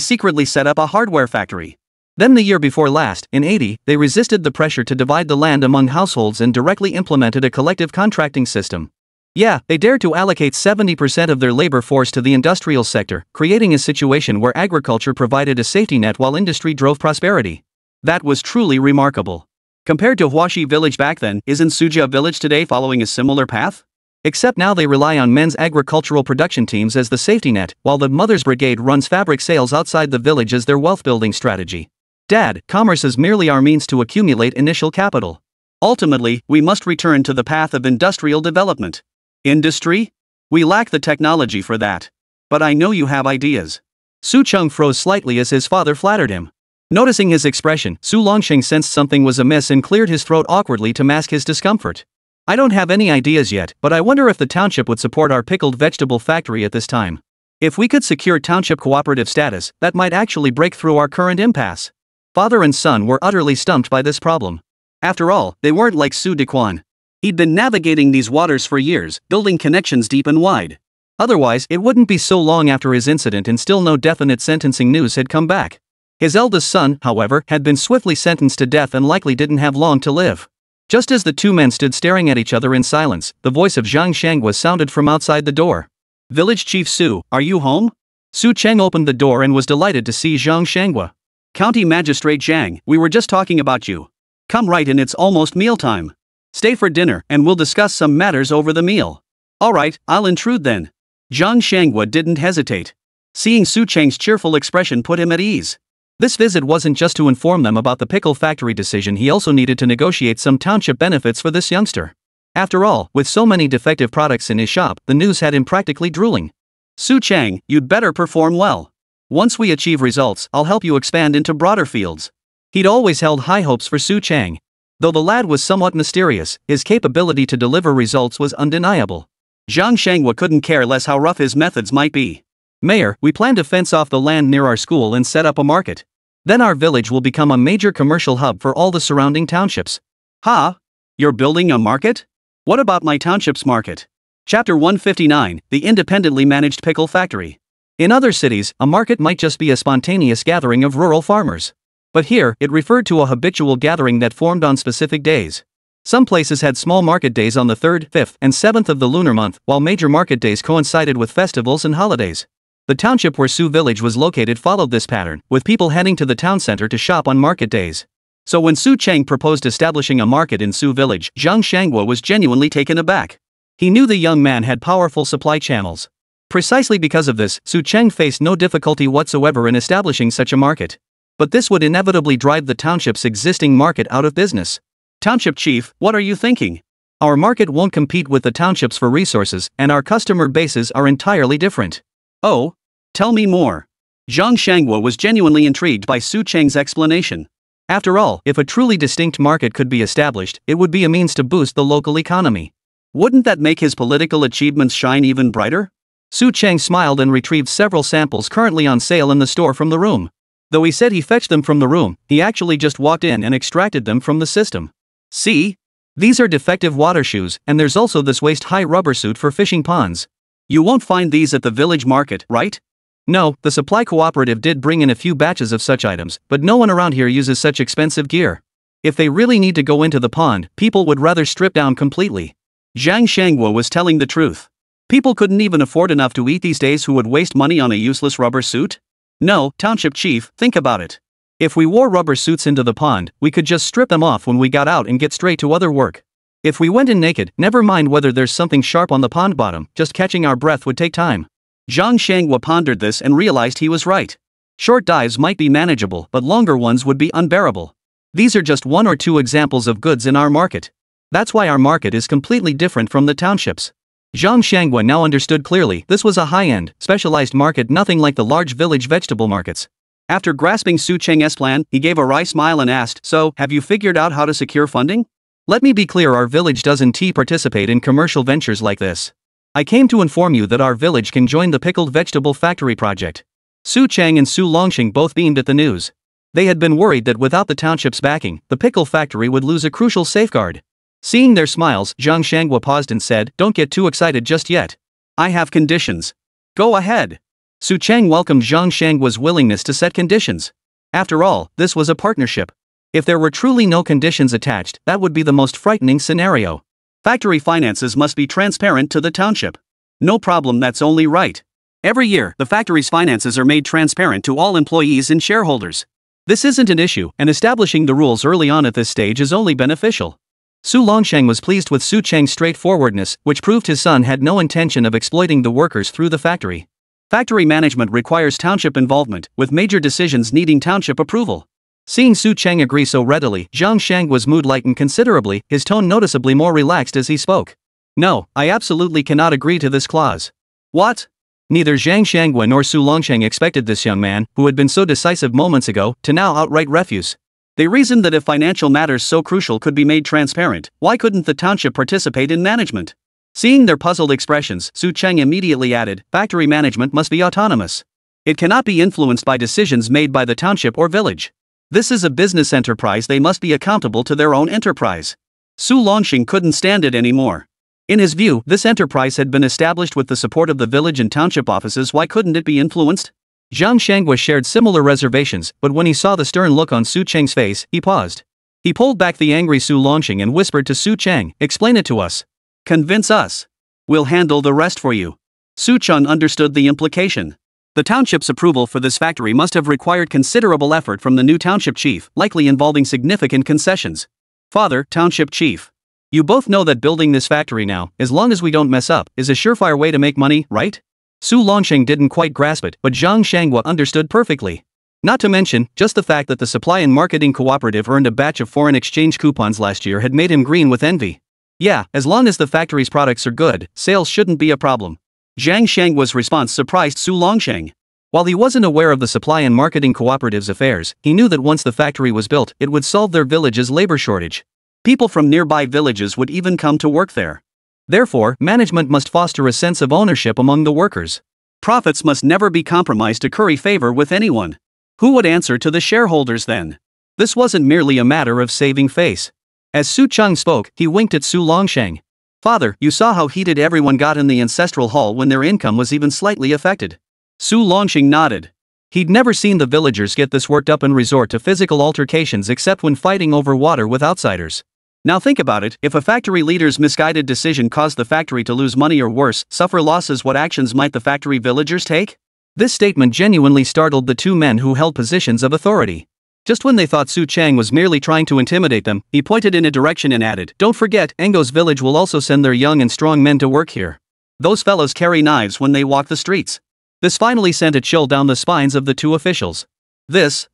secretly set up a hardware factory. Then the year before last, in '80, they resisted the pressure to divide the land among households and directly implemented a collective contracting system. Yeah, they dared to allocate 70% of their labor force to the industrial sector, creating a situation where agriculture provided a safety net while industry drove prosperity. That was truly remarkable. Compared to Huashi village back then, isn't Sujia village today following a similar path? Except now they rely on men's agricultural production teams as the safety net, while the Mothers Brigade runs fabric sales outside the village as their wealth-building strategy. Dad, commerce is merely our means to accumulate initial capital. Ultimately, we must return to the path of industrial development. Industry? We lack the technology for that. But I know you have ideas. Su Cheng froze slightly as his father flattered him. Noticing his expression, Su Longxing sensed something was amiss and cleared his throat awkwardly to mask his discomfort. I don't have any ideas yet, but I wonder if the township would support our pickled vegetable factory at this time. If we could secure township cooperative status, that might actually break through our current impasse. Father and son were utterly stumped by this problem. After all, they weren't like Su Dequan. He'd been navigating these waters for years, building connections deep and wide. Otherwise, it wouldn't be so long after his incident and still no definite sentencing news had come back. His eldest son, however, had been swiftly sentenced to death and likely didn't have long to live. Just as the two men stood staring at each other in silence, the voice of Zhang Shangwa sounded from outside the door. "Village Chief Su, are you home?" Su Cheng opened the door and was delighted to see Zhang Shangwa. "County Magistrate Zhang, we were just talking about you. Come right in, it's almost mealtime. Stay for dinner and we'll discuss some matters over the meal." "Alright, I'll intrude then." Zhang Shangwa didn't hesitate. Seeing Su Cheng's cheerful expression put him at ease. This visit wasn't just to inform them about the pickle factory decision, he also needed to negotiate some township benefits for this youngster. After all, with so many defective products in his shop, the news had him practically drooling. "Su Cheng, you'd better perform well. Once we achieve results, I'll help you expand into broader fields." He'd always held high hopes for Su Cheng. Though the lad was somewhat mysterious, his capability to deliver results was undeniable. Zhang Shangwa couldn't care less how rough his methods might be. "Mayor, we plan to fence off the land near our school and set up a market. Then our village will become a major commercial hub for all the surrounding townships." "Huh? You're building a market? What about my township's market?" Chapter 159, The Independently Managed Pickle Factory. In other cities, a market might just be a spontaneous gathering of rural farmers. But here, it referred to a habitual gathering that formed on specific days. Some places had small market days on the 3rd, 5th, and 7th of the lunar month, while major market days coincided with festivals and holidays. The township where Su Village was located followed this pattern, with people heading to the town center to shop on market days. So when Su Cheng proposed establishing a market in Su Village, Zhang Shangwa was genuinely taken aback. He knew the young man had powerful supply channels. Precisely because of this, Su Cheng faced no difficulty whatsoever in establishing such a market. But this would inevitably drive the township's existing market out of business. "Township chief, what are you thinking? Our market won't compete with the townships for resources, and our customer bases are entirely different." "Oh? Tell me more." Zhang Shangwa was genuinely intrigued by Su Cheng's explanation. After all, if a truly distinct market could be established, it would be a means to boost the local economy. Wouldn't that make his political achievements shine even brighter? Su Cheng smiled and retrieved several samples currently on sale in the store from the room. Though he said he fetched them from the room, he actually just walked in and extracted them from the system. "See? These are defective water shoes, and there's also this waist-high rubber suit for fishing ponds. You won't find these at the village market, right?" No, the supply cooperative did bring in a few batches of such items, but no one around here uses such expensive gear. If they really need to go into the pond, people would rather strip down completely. Zhang Shangwa was telling the truth. People couldn't even afford enough to eat these days who would waste money on a useless rubber suit? No, township chief, think about it. If we wore rubber suits into the pond, we could just strip them off when we got out and get straight to other work. If we went in naked, never mind whether there's something sharp on the pond bottom, just catching our breath would take time. Zhang Shangwa pondered this and realized he was right. Short dives might be manageable, but longer ones would be unbearable. These are just one or two examples of goods in our market. That's why our market is completely different from the townships. Zhang Shangwa now understood clearly this was a high-end, specialized market, nothing like the large village vegetable markets. After grasping Su Cheng's plan, he gave a wry smile and asked, "So, have you figured out how to secure funding?" "Let me be clear, our village doesn't participate in commercial ventures like this. I came to inform you that our village can join the pickled vegetable factory project." Su Cheng and Su Longxing both beamed at the news. They had been worried that without the township's backing, the pickle factory would lose a crucial safeguard. Seeing their smiles, Zhang Shangwa paused and said, "Don't get too excited just yet. I have conditions." "Go ahead." Su Cheng welcomed Zhang Shangwa's willingness to set conditions. After all, this was a partnership. If there were truly no conditions attached, that would be the most frightening scenario. Factory finances must be transparent to the township. No problem, that's only right. Every year, the factory's finances are made transparent to all employees and shareholders. This isn't an issue, and establishing the rules early on at this stage is only beneficial. Su Longsheng was pleased with Su Cheng's straightforwardness, which proved his son had no intention of exploiting the workers through the factory. Factory management requires township involvement, with major decisions needing township approval. Seeing Su Cheng agree so readily, Zhang Shangwa's mood lightened considerably, his tone noticeably more relaxed as he spoke. "No, I absolutely cannot agree to this clause." "What?" Neither Zhang Shangwa nor Su Longsheng expected this young man, who had been so decisive moments ago, to now outright refuse. They reasoned that if financial matters so crucial could be made transparent, why couldn't the township participate in management? Seeing their puzzled expressions, Su Cheng immediately added, "Factory management must be autonomous. It cannot be influenced by decisions made by the township or village. This is a business enterprise, they must be accountable to their own enterprise." Su Longxing couldn't stand it anymore. In his view, this enterprise had been established with the support of the village and township offices. Why couldn't it be influenced? Zhang Shangwa shared similar reservations, but when he saw the stern look on Su Cheng's face, he paused. He pulled back the angry Su Longxing and whispered to Su Cheng, "Explain it to us. Convince us. We'll handle the rest for you." Su Cheng understood the implication. The township's approval for this factory must have required considerable effort from the new township chief, likely involving significant concessions. "Father, township chief. You both know that building this factory now, as long as we don't mess up, is a surefire way to make money, right?" Su Longxing didn't quite grasp it, but Zhang Shangwa understood perfectly. Not to mention, just the fact that the supply and marketing cooperative earned a batch of foreign exchange coupons last year had made him green with envy. Yeah, as long as the factory's products are good, sales shouldn't be a problem. Zhang Shangwa's response surprised Su Longxing. While he wasn't aware of the supply and marketing cooperative's affairs, he knew that once the factory was built, it would solve their village's labor shortage. People from nearby villages would even come to work there. Therefore, management must foster a sense of ownership among the workers. Profits must never be compromised to curry favor with anyone. Who would answer to the shareholders then? This wasn't merely a matter of saving face. As Su Cheng spoke, he winked at Su Longxing. "Father, you saw how heated everyone got in the ancestral hall when their income was even slightly affected." Su Longxing nodded. He'd never seen the villagers get this worked up and resort to physical altercations except when fighting over water with outsiders. Now think about it, if a factory leader's misguided decision caused the factory to lose money or worse, suffer losses, what actions might the factory villagers take? This statement genuinely startled the two men who held positions of authority. Just when they thought Su Cheng was merely trying to intimidate them, he pointed in a direction and added, "Don't forget, Engo's village will also send their young and strong men to work here. Those fellows carry knives when they walk the streets." This finally sent a chill down the spines of the two officials. This.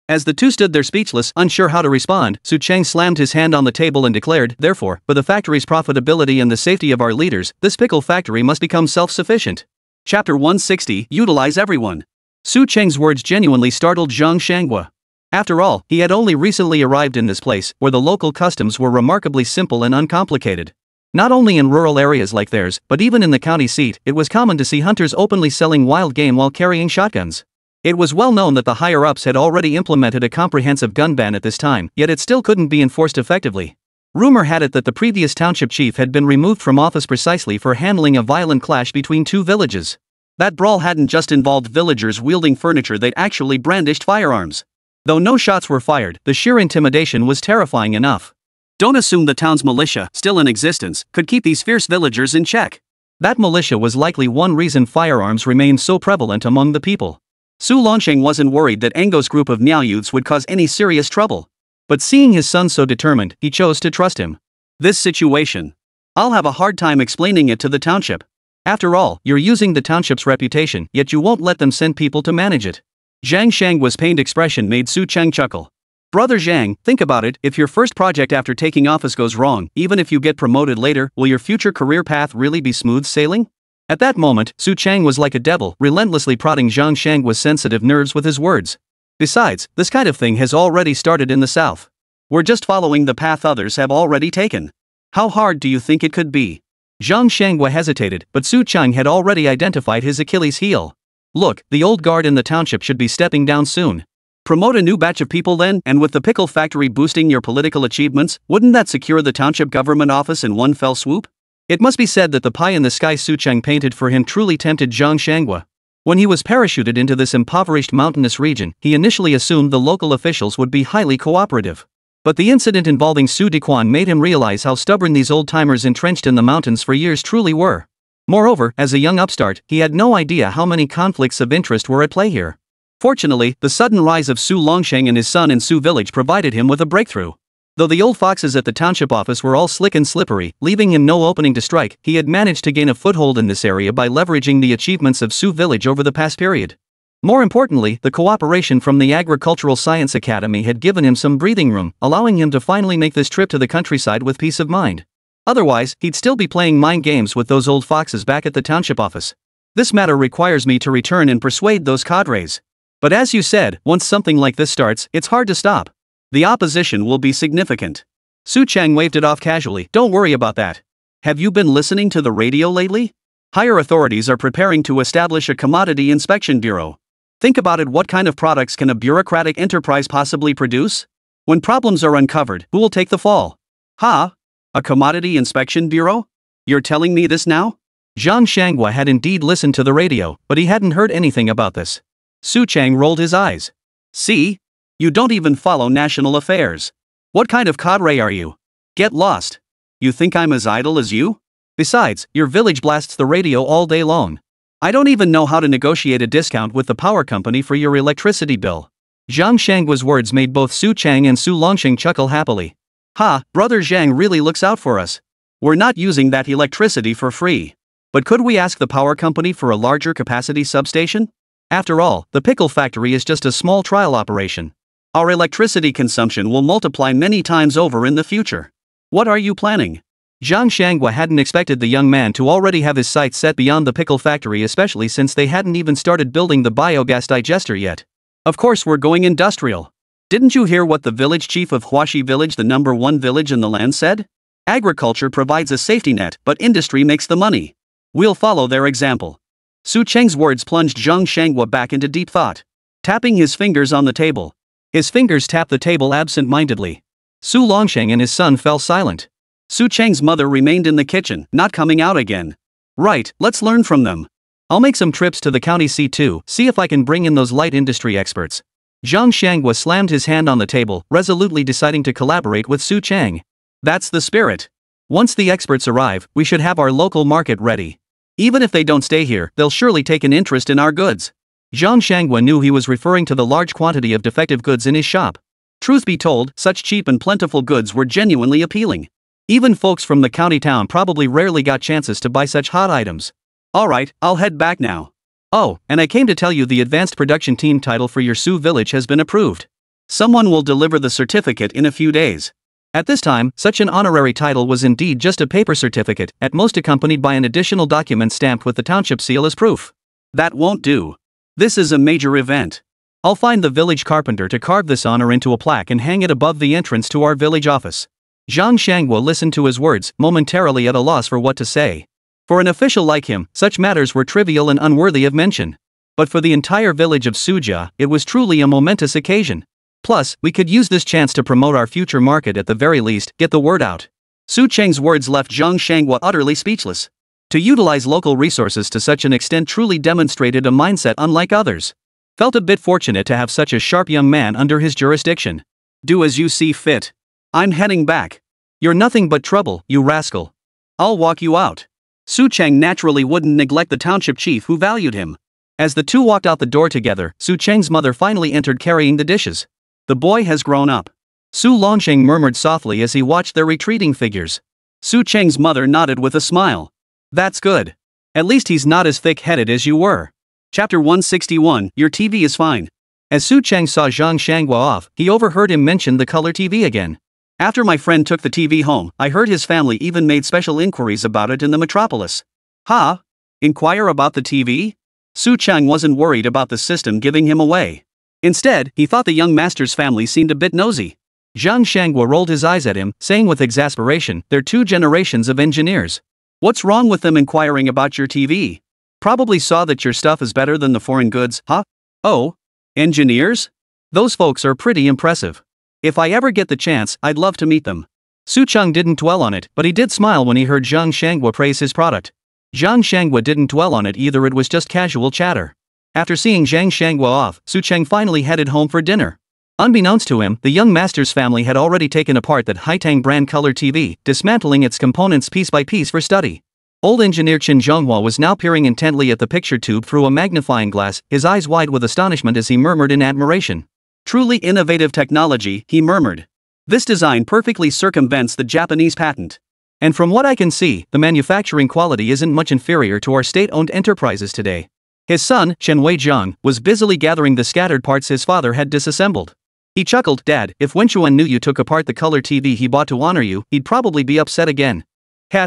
As the two stood there speechless, unsure how to respond, Su Cheng slammed his hand on the table and declared, "Therefore, for the factory's profitability and the safety of our leaders, this pickle factory must become self-sufficient." Chapter 160, Utilize Everyone. Su Cheng's words genuinely startled Zhang Shangwa. After all, he had only recently arrived in this place, where the local customs were remarkably simple and uncomplicated. Not only in rural areas like theirs, but even in the county seat, it was common to see hunters openly selling wild game while carrying shotguns. It was well known that the higher-ups had already implemented a comprehensive gun ban at this time, yet it still couldn't be enforced effectively. Rumor had it that the previous township chief had been removed from office precisely for handling a violent clash between two villages. That brawl hadn't just involved villagers wielding furniture, they'd actually brandished firearms. Though no shots were fired, the sheer intimidation was terrifying enough. Don't assume the town's militia, still in existence, could keep these fierce villagers in check. That militia was likely one reason firearms remained so prevalent among the people. Su Longxing wasn't worried that Engo's group of Miao youths would cause any serious trouble. But seeing his son so determined, he chose to trust him. "This situation. I'll have a hard time explaining it to the township. After all, you're using the township's reputation, yet you won't let them send people to manage it." Zhang Shangwa's pained expression made Su Cheng chuckle. "Brother Zhang, think about it, if your first project after taking office goes wrong, even if you get promoted later, will your future career path really be smooth sailing?" At that moment, Su Cheng was like a devil, relentlessly prodding Zhang Shangwa's sensitive nerves with his words. "Besides, this kind of thing has already started in the south. We're just following the path others have already taken. How hard do you think it could be?" Zhang Shangwa hesitated, but Su Cheng had already identified his Achilles heel. "Look, the old guard in the township should be stepping down soon. Promote a new batch of people then, and with the pickle factory boosting your political achievements, wouldn't that secure the township government office in one fell swoop?" It must be said that the pie in the sky Su Cheng painted for him truly tempted Zhang Shangwa. When he was parachuted into this impoverished mountainous region, he initially assumed the local officials would be highly cooperative. But the incident involving Su Dequan made him realize how stubborn these old-timers entrenched in the mountains for years truly were. Moreover, as a young upstart, he had no idea how many conflicts of interest were at play here. Fortunately, the sudden rise of Su Longxing and his son in Su Village provided him with a breakthrough. Though the old foxes at the township office were all slick and slippery, leaving him no opening to strike, he had managed to gain a foothold in this area by leveraging the achievements of Su Village over the past period. More importantly, the cooperation from the Agricultural Science Academy had given him some breathing room, allowing him to finally make this trip to the countryside with peace of mind. Otherwise, he'd still be playing mind games with those old foxes back at the township office. "This matter requires me to return and persuade those cadres. But as you said, once something like this starts, it's hard to stop. The opposition will be significant." Su Cheng waved it off casually. "Don't worry about that. Have you been listening to the radio lately? Higher authorities are preparing to establish a commodity inspection bureau. Think about it, what kind of products can a bureaucratic enterprise possibly produce? When problems are uncovered, who will take the fall? Ha? A commodity inspection bureau? You're telling me this now? Zhang Shanghua had indeed listened to the radio, but he hadn't heard anything about this. Su Chang rolled his eyes. See? You don't even follow national affairs. What kind of cadre are you? Get lost. You think I'm as idle as you? Besides, your village blasts the radio all day long. I don't even know how to negotiate a discount with the power company for your electricity bill. Zhang Shanghua's words made both Su Chang and Su Longsheng chuckle happily. Ha, brother Zhang really looks out for us. We're not using that electricity for free. But could we ask the power company for a larger capacity substation? After all, the pickle factory is just a small trial operation. Our electricity consumption will multiply many times over in the future. What are you planning? Zhang Shanghua hadn't expected the young man to already have his sights set beyond the pickle factory, especially since they hadn't even started building the biogas digester yet. Of course we're going industrial. Didn't you hear what the village chief of Huaxi village, the #1 village in the land, said? Agriculture provides a safety net, but industry makes the money. We'll follow their example. Su Cheng's words plunged Zhang Shanghua back into deep thought. Tapping his fingers on the table. His fingers tapped the table absent-mindedly. Su Longsheng and his son fell silent. Su Cheng's mother remained in the kitchen, not coming out again. Right, let's learn from them. I'll make some trips to the county seat too, see if I can bring in those light industry experts. Zhang Shanghua slammed his hand on the table, resolutely deciding to collaborate with Su Cheng. That's the spirit. Once the experts arrive, we should have our local market ready. Even if they don't stay here, they'll surely take an interest in our goods. Zhang Shanghua knew he was referring to the large quantity of defective goods in his shop. Truth be told, such cheap and plentiful goods were genuinely appealing. Even folks from the county town probably rarely got chances to buy such hot items. Alright, I'll head back now. Oh, and I came to tell you the advanced production team title for your Su village has been approved. Someone will deliver the certificate in a few days. At this time, such an honorary title was indeed just a paper certificate, at most accompanied by an additional document stamped with the township seal as proof. That won't do. This is a major event. I'll find the village carpenter to carve this honor into a plaque and hang it above the entrance to our village office. Zhang Shanghua listened to his words, momentarily at a loss for what to say. For an official like him, such matters were trivial and unworthy of mention. But for the entire village of Sujia, it was truly a momentous occasion. Plus, we could use this chance to promote our future market, at the very least, get the word out. Su Cheng's words left Zhang Shanghua utterly speechless. To utilize local resources to such an extent truly demonstrated a mindset unlike others. Felt a bit fortunate to have such a sharp young man under his jurisdiction. Do as you see fit. I'm heading back. You're nothing but trouble, you rascal. I'll walk you out. Su Cheng naturally wouldn't neglect the township chief who valued him. As the two walked out the door together, Su Cheng's mother finally entered carrying the dishes. The boy has grown up. Su Longsheng murmured softly as he watched their retreating figures. Su Cheng's mother nodded with a smile. That's good. At least he's not as thick-headed as you were. Chapter 161, Your TV is fine. As Su Cheng saw Zhang Shanghua off, he overheard him mention the color TV again. After my friend took the TV home, I heard his family even made special inquiries about it in the metropolis. Ha? Inquire about the TV? Su Cheng wasn't worried about the system giving him away. Instead, he thought the young master's family seemed a bit nosy. Zhang Shanghua rolled his eyes at him, saying with exasperation, they're 2 generations of engineers. What's wrong with them inquiring about your TV? Probably saw that your stuff is better than the foreign goods, huh? Oh? Engineers? Those folks are pretty impressive. If I ever get the chance, I'd love to meet them. Su Cheng didn't dwell on it, but he did smile when he heard Zhang Shanghua praise his product. Zhang Shanghua didn't dwell on it either, it was just casual chatter. After seeing Zhang Shanghua off, Su Cheng finally headed home for dinner. Unbeknownst to him, the young master's family had already taken apart that Haitang brand color TV, dismantling its components piece by piece for study. Old engineer Qin Zhonghua was now peering intently at the picture tube through a magnifying glass, his eyes wide with astonishment as he murmured in admiration. Truly innovative technology, he murmured. This design perfectly circumvents the Japanese patent. And from what I can see, the manufacturing quality isn't much inferior to our state-owned enterprises today. His son, Chen Weizhang, was busily gathering the scattered parts his father had disassembled. He chuckled, Dad, if Wenchuan knew you took apart the color TV he bought to honor you, he'd probably be upset again.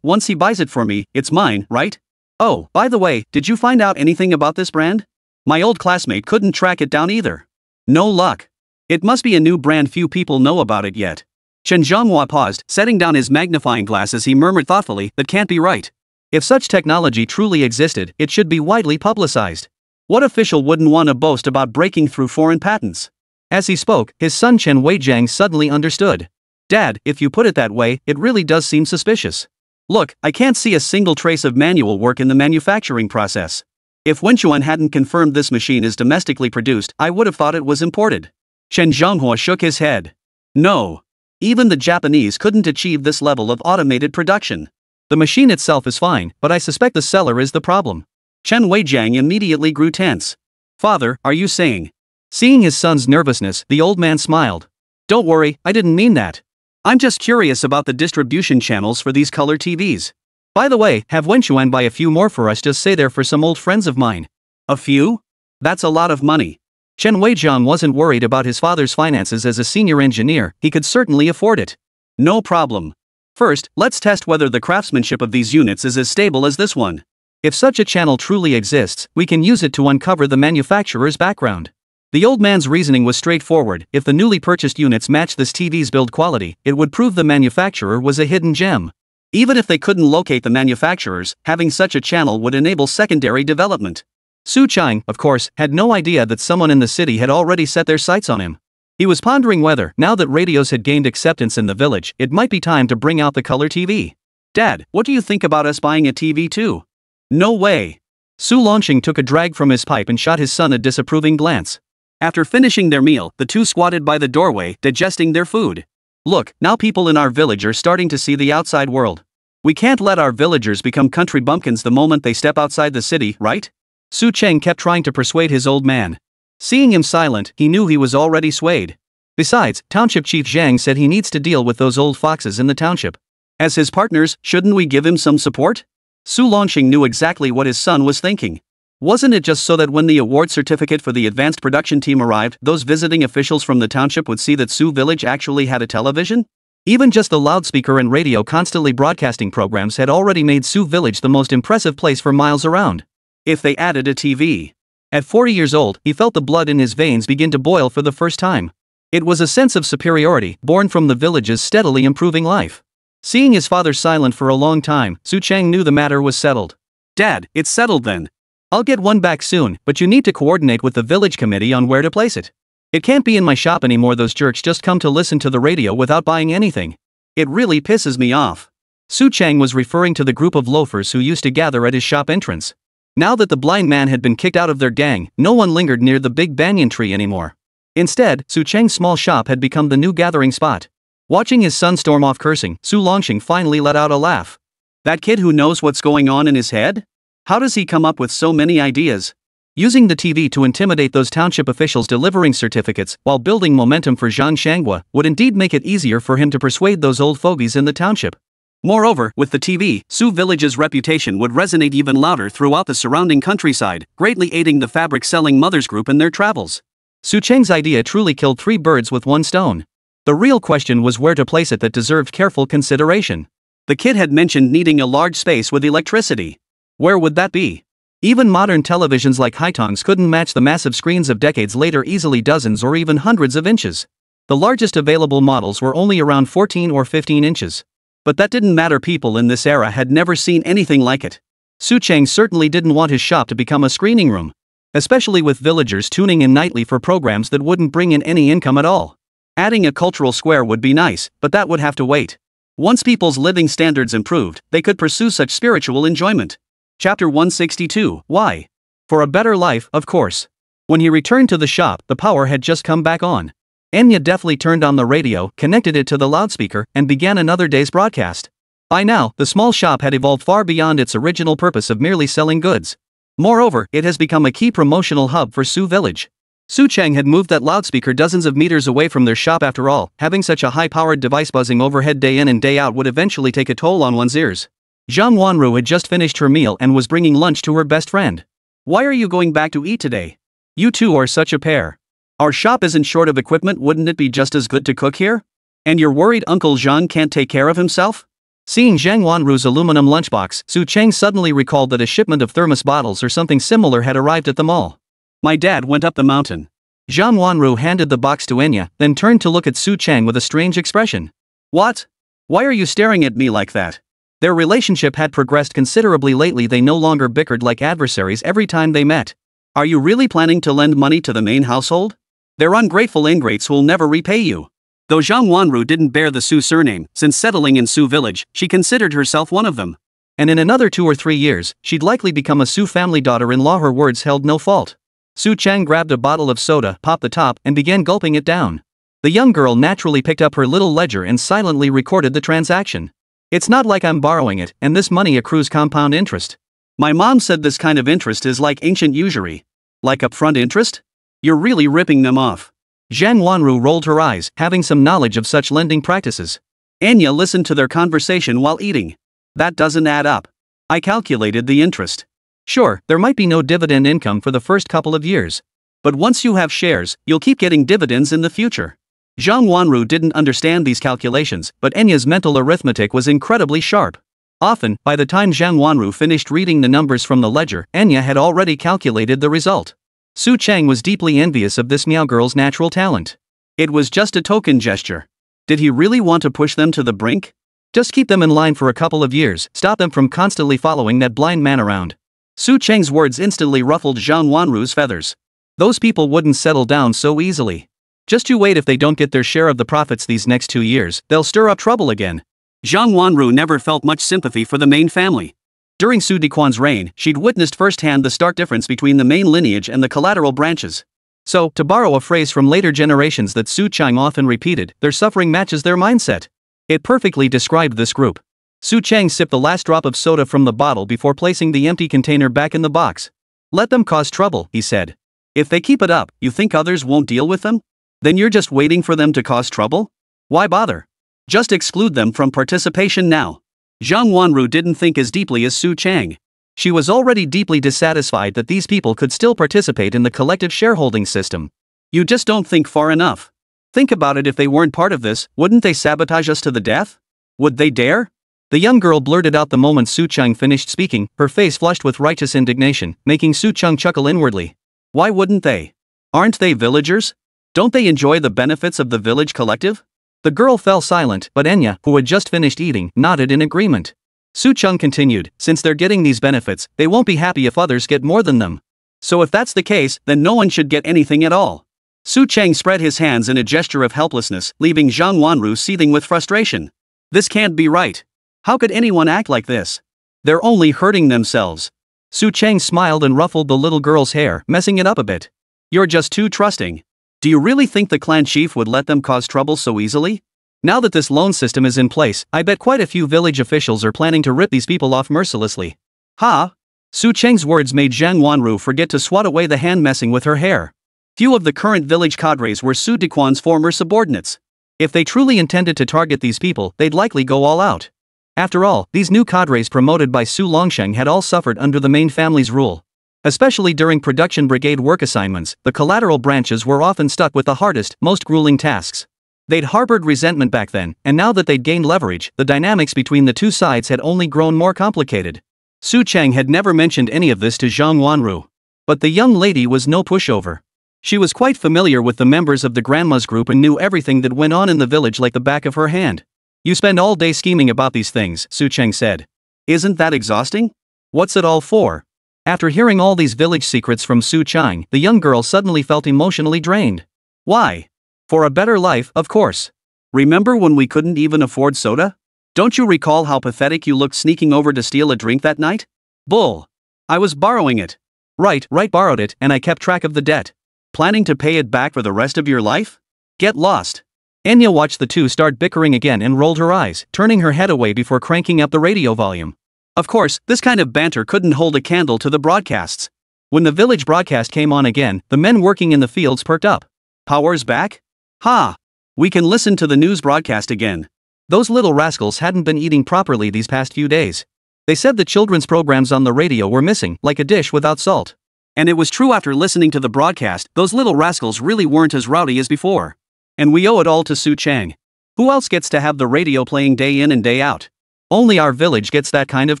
Once he buys it for me, it's mine, right? Oh, by the way, did you find out anything about this brand? My old classmate couldn't track it down either. No luck. It must be a new brand, few people know about it yet. Chen Zhonghua paused, setting down his magnifying glass as he murmured thoughtfully, that can't be right. If such technology truly existed, it should be widely publicized. What official wouldn't want to boast about breaking through foreign patents? As he spoke, his son Chen Weizhang suddenly understood. Dad, if you put it that way, it really does seem suspicious. Look, I can't see a single trace of manual work in the manufacturing process. If Wenchuan hadn't confirmed this machine is domestically produced, I would have thought it was imported. Chen Zhonghua shook his head. No. Even the Japanese couldn't achieve this level of automated production. The machine itself is fine, but I suspect the seller is the problem. Chen Weijiang immediately grew tense. Father, are you saying? Seeing his son's nervousness, the old man smiled. Don't worry, I didn't mean that. I'm just curious about the distribution channels for these color TVs. By the way, have Wenchuan buy a few more for us, just say they're for some old friends of mine. A few? That's a lot of money. Chen Weijiang wasn't worried about his father's finances as a senior engineer, he could certainly afford it. No problem. First, let's test whether the craftsmanship of these units is as stable as this one. If such a channel truly exists, we can use it to uncover the manufacturer's background. The old man's reasoning was straightforward. If the newly purchased units match this TV's build quality, it would prove the manufacturer was a hidden gem. Even if they couldn't locate the manufacturers, having such a channel would enable secondary development. Su Chang, of course, had no idea that someone in the city had already set their sights on him. He was pondering whether, now that radios had gained acceptance in the village, it might be time to bring out the color TV. Dad, what do you think about us buying a TV too? No way. Su Longxing took a drag from his pipe and shot his son a disapproving glance. After finishing their meal, the two squatted by the doorway, digesting their food. Look, now people in our village are starting to see the outside world. We can't let our villagers become country bumpkins the moment they step outside the city, right? Su Cheng kept trying to persuade his old man. Seeing him silent, he knew he was already swayed. Besides, Township Chief Zhang said he needs to deal with those old foxes in the township. As his partners, shouldn't we give him some support? Su Longxing knew exactly what his son was thinking. Wasn't it just so that when the award certificate for the advanced production team arrived, those visiting officials from the township would see that Su Village actually had a television? Even just the loudspeaker and radio constantly broadcasting programs had already made Su Village the most impressive place for miles around. If they added a TV. At 40 years old, he felt the blood in his veins begin to boil for the first time. It was a sense of superiority, born from the village's steadily improving life. Seeing his father silent for a long time, Su Chang knew the matter was settled. Dad, it's settled then. I'll get one back soon, but you need to coordinate with the village committee on where to place it. It can't be in my shop anymore. Those jerks just come to listen to the radio without buying anything. It really pisses me off. Su Chang was referring to the group of loafers who used to gather at his shop entrance. Now that the blind man had been kicked out of their gang, no one lingered near the big banyan tree anymore. Instead, Su Chang's small shop had become the new gathering spot. Watching his son storm off cursing, Su Longxing finally let out a laugh. That kid who knows what's going on in his head? How does he come up with so many ideas? Using the TV to intimidate those township officials delivering certificates while building momentum for Zhang Shanghua would indeed make it easier for him to persuade those old fogies in the township. Moreover, with the TV, Su Village's reputation would resonate even louder throughout the surrounding countryside, greatly aiding the fabric-selling mothers group in their travels. Su Cheng's idea truly killed three birds with one stone. The real question was where to place it that deserved careful consideration. The kid had mentioned needing a large space with electricity. Where would that be? Even modern televisions like Haitongs couldn't match the massive screens of decades later, easily dozens or even hundreds of inches. The largest available models were only around 14 or 15 inches. But that didn't matter, people in this era had never seen anything like it. Su Cheng certainly didn't want his shop to become a screening room. Especially with villagers tuning in nightly for programs that wouldn't bring in any income at all. Adding a cultural square would be nice, but that would have to wait. Once people's living standards improved, they could pursue such spiritual enjoyment. Chapter 162, Why? For a better life, of course. When he returned to the shop, the power had just come back on. Enya deftly turned on the radio, connected it to the loudspeaker, and began another day's broadcast. By now, the small shop had evolved far beyond its original purpose of merely selling goods. Moreover, it has become a key promotional hub for Su Village. Su Cheng had moved that loudspeaker dozens of meters away from their shop. After all, having such a high-powered device buzzing overhead day in and day out would eventually take a toll on one's ears. Zhang Wanru had just finished her meal and was bringing lunch to her best friend. Why are you going back to eat today? You two are such a pair. Our shop isn't short of equipment. Wouldn't it be just as good to cook here? And you're worried Uncle Zhang can't take care of himself? Seeing Zhang Wanru's aluminum lunchbox, Su Cheng suddenly recalled that a shipment of thermos bottles or something similar had arrived at the mall. My dad went up the mountain. Zhang Wanru handed the box to Enya, then turned to look at Su Cheng with a strange expression. What? Why are you staring at me like that? Their relationship had progressed considerably lately. They no longer bickered like adversaries every time they met. Are you really planning to lend money to the main household? They're ungrateful ingrates who'll never repay you. Though Zhang Wanru didn't bear the Su surname, since settling in Su village, she considered herself one of them. And in another 2 or 3 years, she'd likely become a Su family daughter-in-law. Her words held no fault. Su Chang grabbed a bottle of soda, popped the top, and began gulping it down. The young girl naturally picked up her little ledger and silently recorded the transaction. It's not like I'm borrowing it, and this money accrues compound interest. My mom said this kind of interest is like ancient usury. Like upfront interest? You're really ripping them off. Zhang Wanru rolled her eyes, having some knowledge of such lending practices. Anya listened to their conversation while eating. That doesn't add up. I calculated the interest. Sure, there might be no dividend income for the first couple of years. But once you have shares, you'll keep getting dividends in the future. Zhang Wanru didn't understand these calculations, but Enya's mental arithmetic was incredibly sharp. Often, by the time Zhang Wanru finished reading the numbers from the ledger, Enya had already calculated the result. Su Chang was deeply envious of this Meow girl's natural talent. It was just a token gesture. Did he really want to push them to the brink? Just keep them in line for a couple of years, stop them from constantly following that blind man around. Su Chang's words instantly ruffled Zhang Wanru's feathers. Those people wouldn't settle down so easily. Just you wait, if they don't get their share of the profits these next 2 years, they'll stir up trouble again. Zhang Wanru never felt much sympathy for the main family. During Su Dequan's reign, she'd witnessed firsthand the stark difference between the main lineage and the collateral branches. So, to borrow a phrase from later generations that Su Chang often repeated, their suffering matches their mindset. It perfectly described this group. Su Chang sipped the last drop of soda from the bottle before placing the empty container back in the box. Let them cause trouble, he said. If they keep it up, you think others won't deal with them? Then you're just waiting for them to cause trouble? Why bother? Just exclude them from participation now. Zhang Wanru didn't think as deeply as Su Chang. She was already deeply dissatisfied that these people could still participate in the collective shareholding system. You just don't think far enough. Think about it, if they weren't part of this, wouldn't they sabotage us to the death? Would they dare? The young girl blurted out the moment Su Chang finished speaking, her face flushed with righteous indignation, making Su Chang chuckle inwardly. Why wouldn't they? Aren't they villagers? Don't they enjoy the benefits of the village collective? The girl fell silent, but Enya, who had just finished eating, nodded in agreement. Su Chang continued, since they're getting these benefits, they won't be happy if others get more than them. So if that's the case, then no one should get anything at all. Su Chang spread his hands in a gesture of helplessness, leaving Zhang Wanru seething with frustration. This can't be right. How could anyone act like this? They're only hurting themselves. Su Chang smiled and ruffled the little girl's hair, messing it up a bit. You're just too trusting. Do you really think the clan chief would let them cause trouble so easily? Now that this loan system is in place, I bet quite a few village officials are planning to rip these people off mercilessly. Ha! Su Chang's words made Zhang Wanru forget to swat away the hand messing with her hair. Few of the current village cadres were Su Dequan's former subordinates. If they truly intended to target these people, they'd likely go all out. After all, these new cadres promoted by Su Longsheng had all suffered under the main family's rule. Especially during production brigade work assignments, the collateral branches were often stuck with the hardest, most grueling tasks. They'd harbored resentment back then, and now that they'd gained leverage, the dynamics between the two sides had only grown more complicated. Su Chang had never mentioned any of this to Zhang Wanru. But the young lady was no pushover. She was quite familiar with the members of the grandma's group and knew everything that went on in the village like the back of her hand. You spend all day scheming about these things, Su Chang said. Isn't that exhausting? What's it all for? After hearing all these village secrets from Su Chang, the young girl suddenly felt emotionally drained. Why? For a better life, of course. Remember when we couldn't even afford soda? Don't you recall how pathetic you looked sneaking over to steal a drink that night? Bull. I was borrowing it. Right, borrowed it, and I kept track of the debt. Planning to pay it back for the rest of your life? Get lost. Enya watched the two start bickering again and rolled her eyes, turning her head away before cranking up the radio volume. Of course, this kind of banter couldn't hold a candle to the broadcasts. When the village broadcast came on again, the men working in the fields perked up. Power's back? Ha! We can listen to the news broadcast again. Those little rascals hadn't been eating properly these past few days. They said the children's programs on the radio were missing, like a dish without salt. And it was true. After listening to the broadcast, those little rascals really weren't as rowdy as before. And we owe it all to Su Chang. Who else gets to have the radio playing day in and day out? Only our village gets that kind of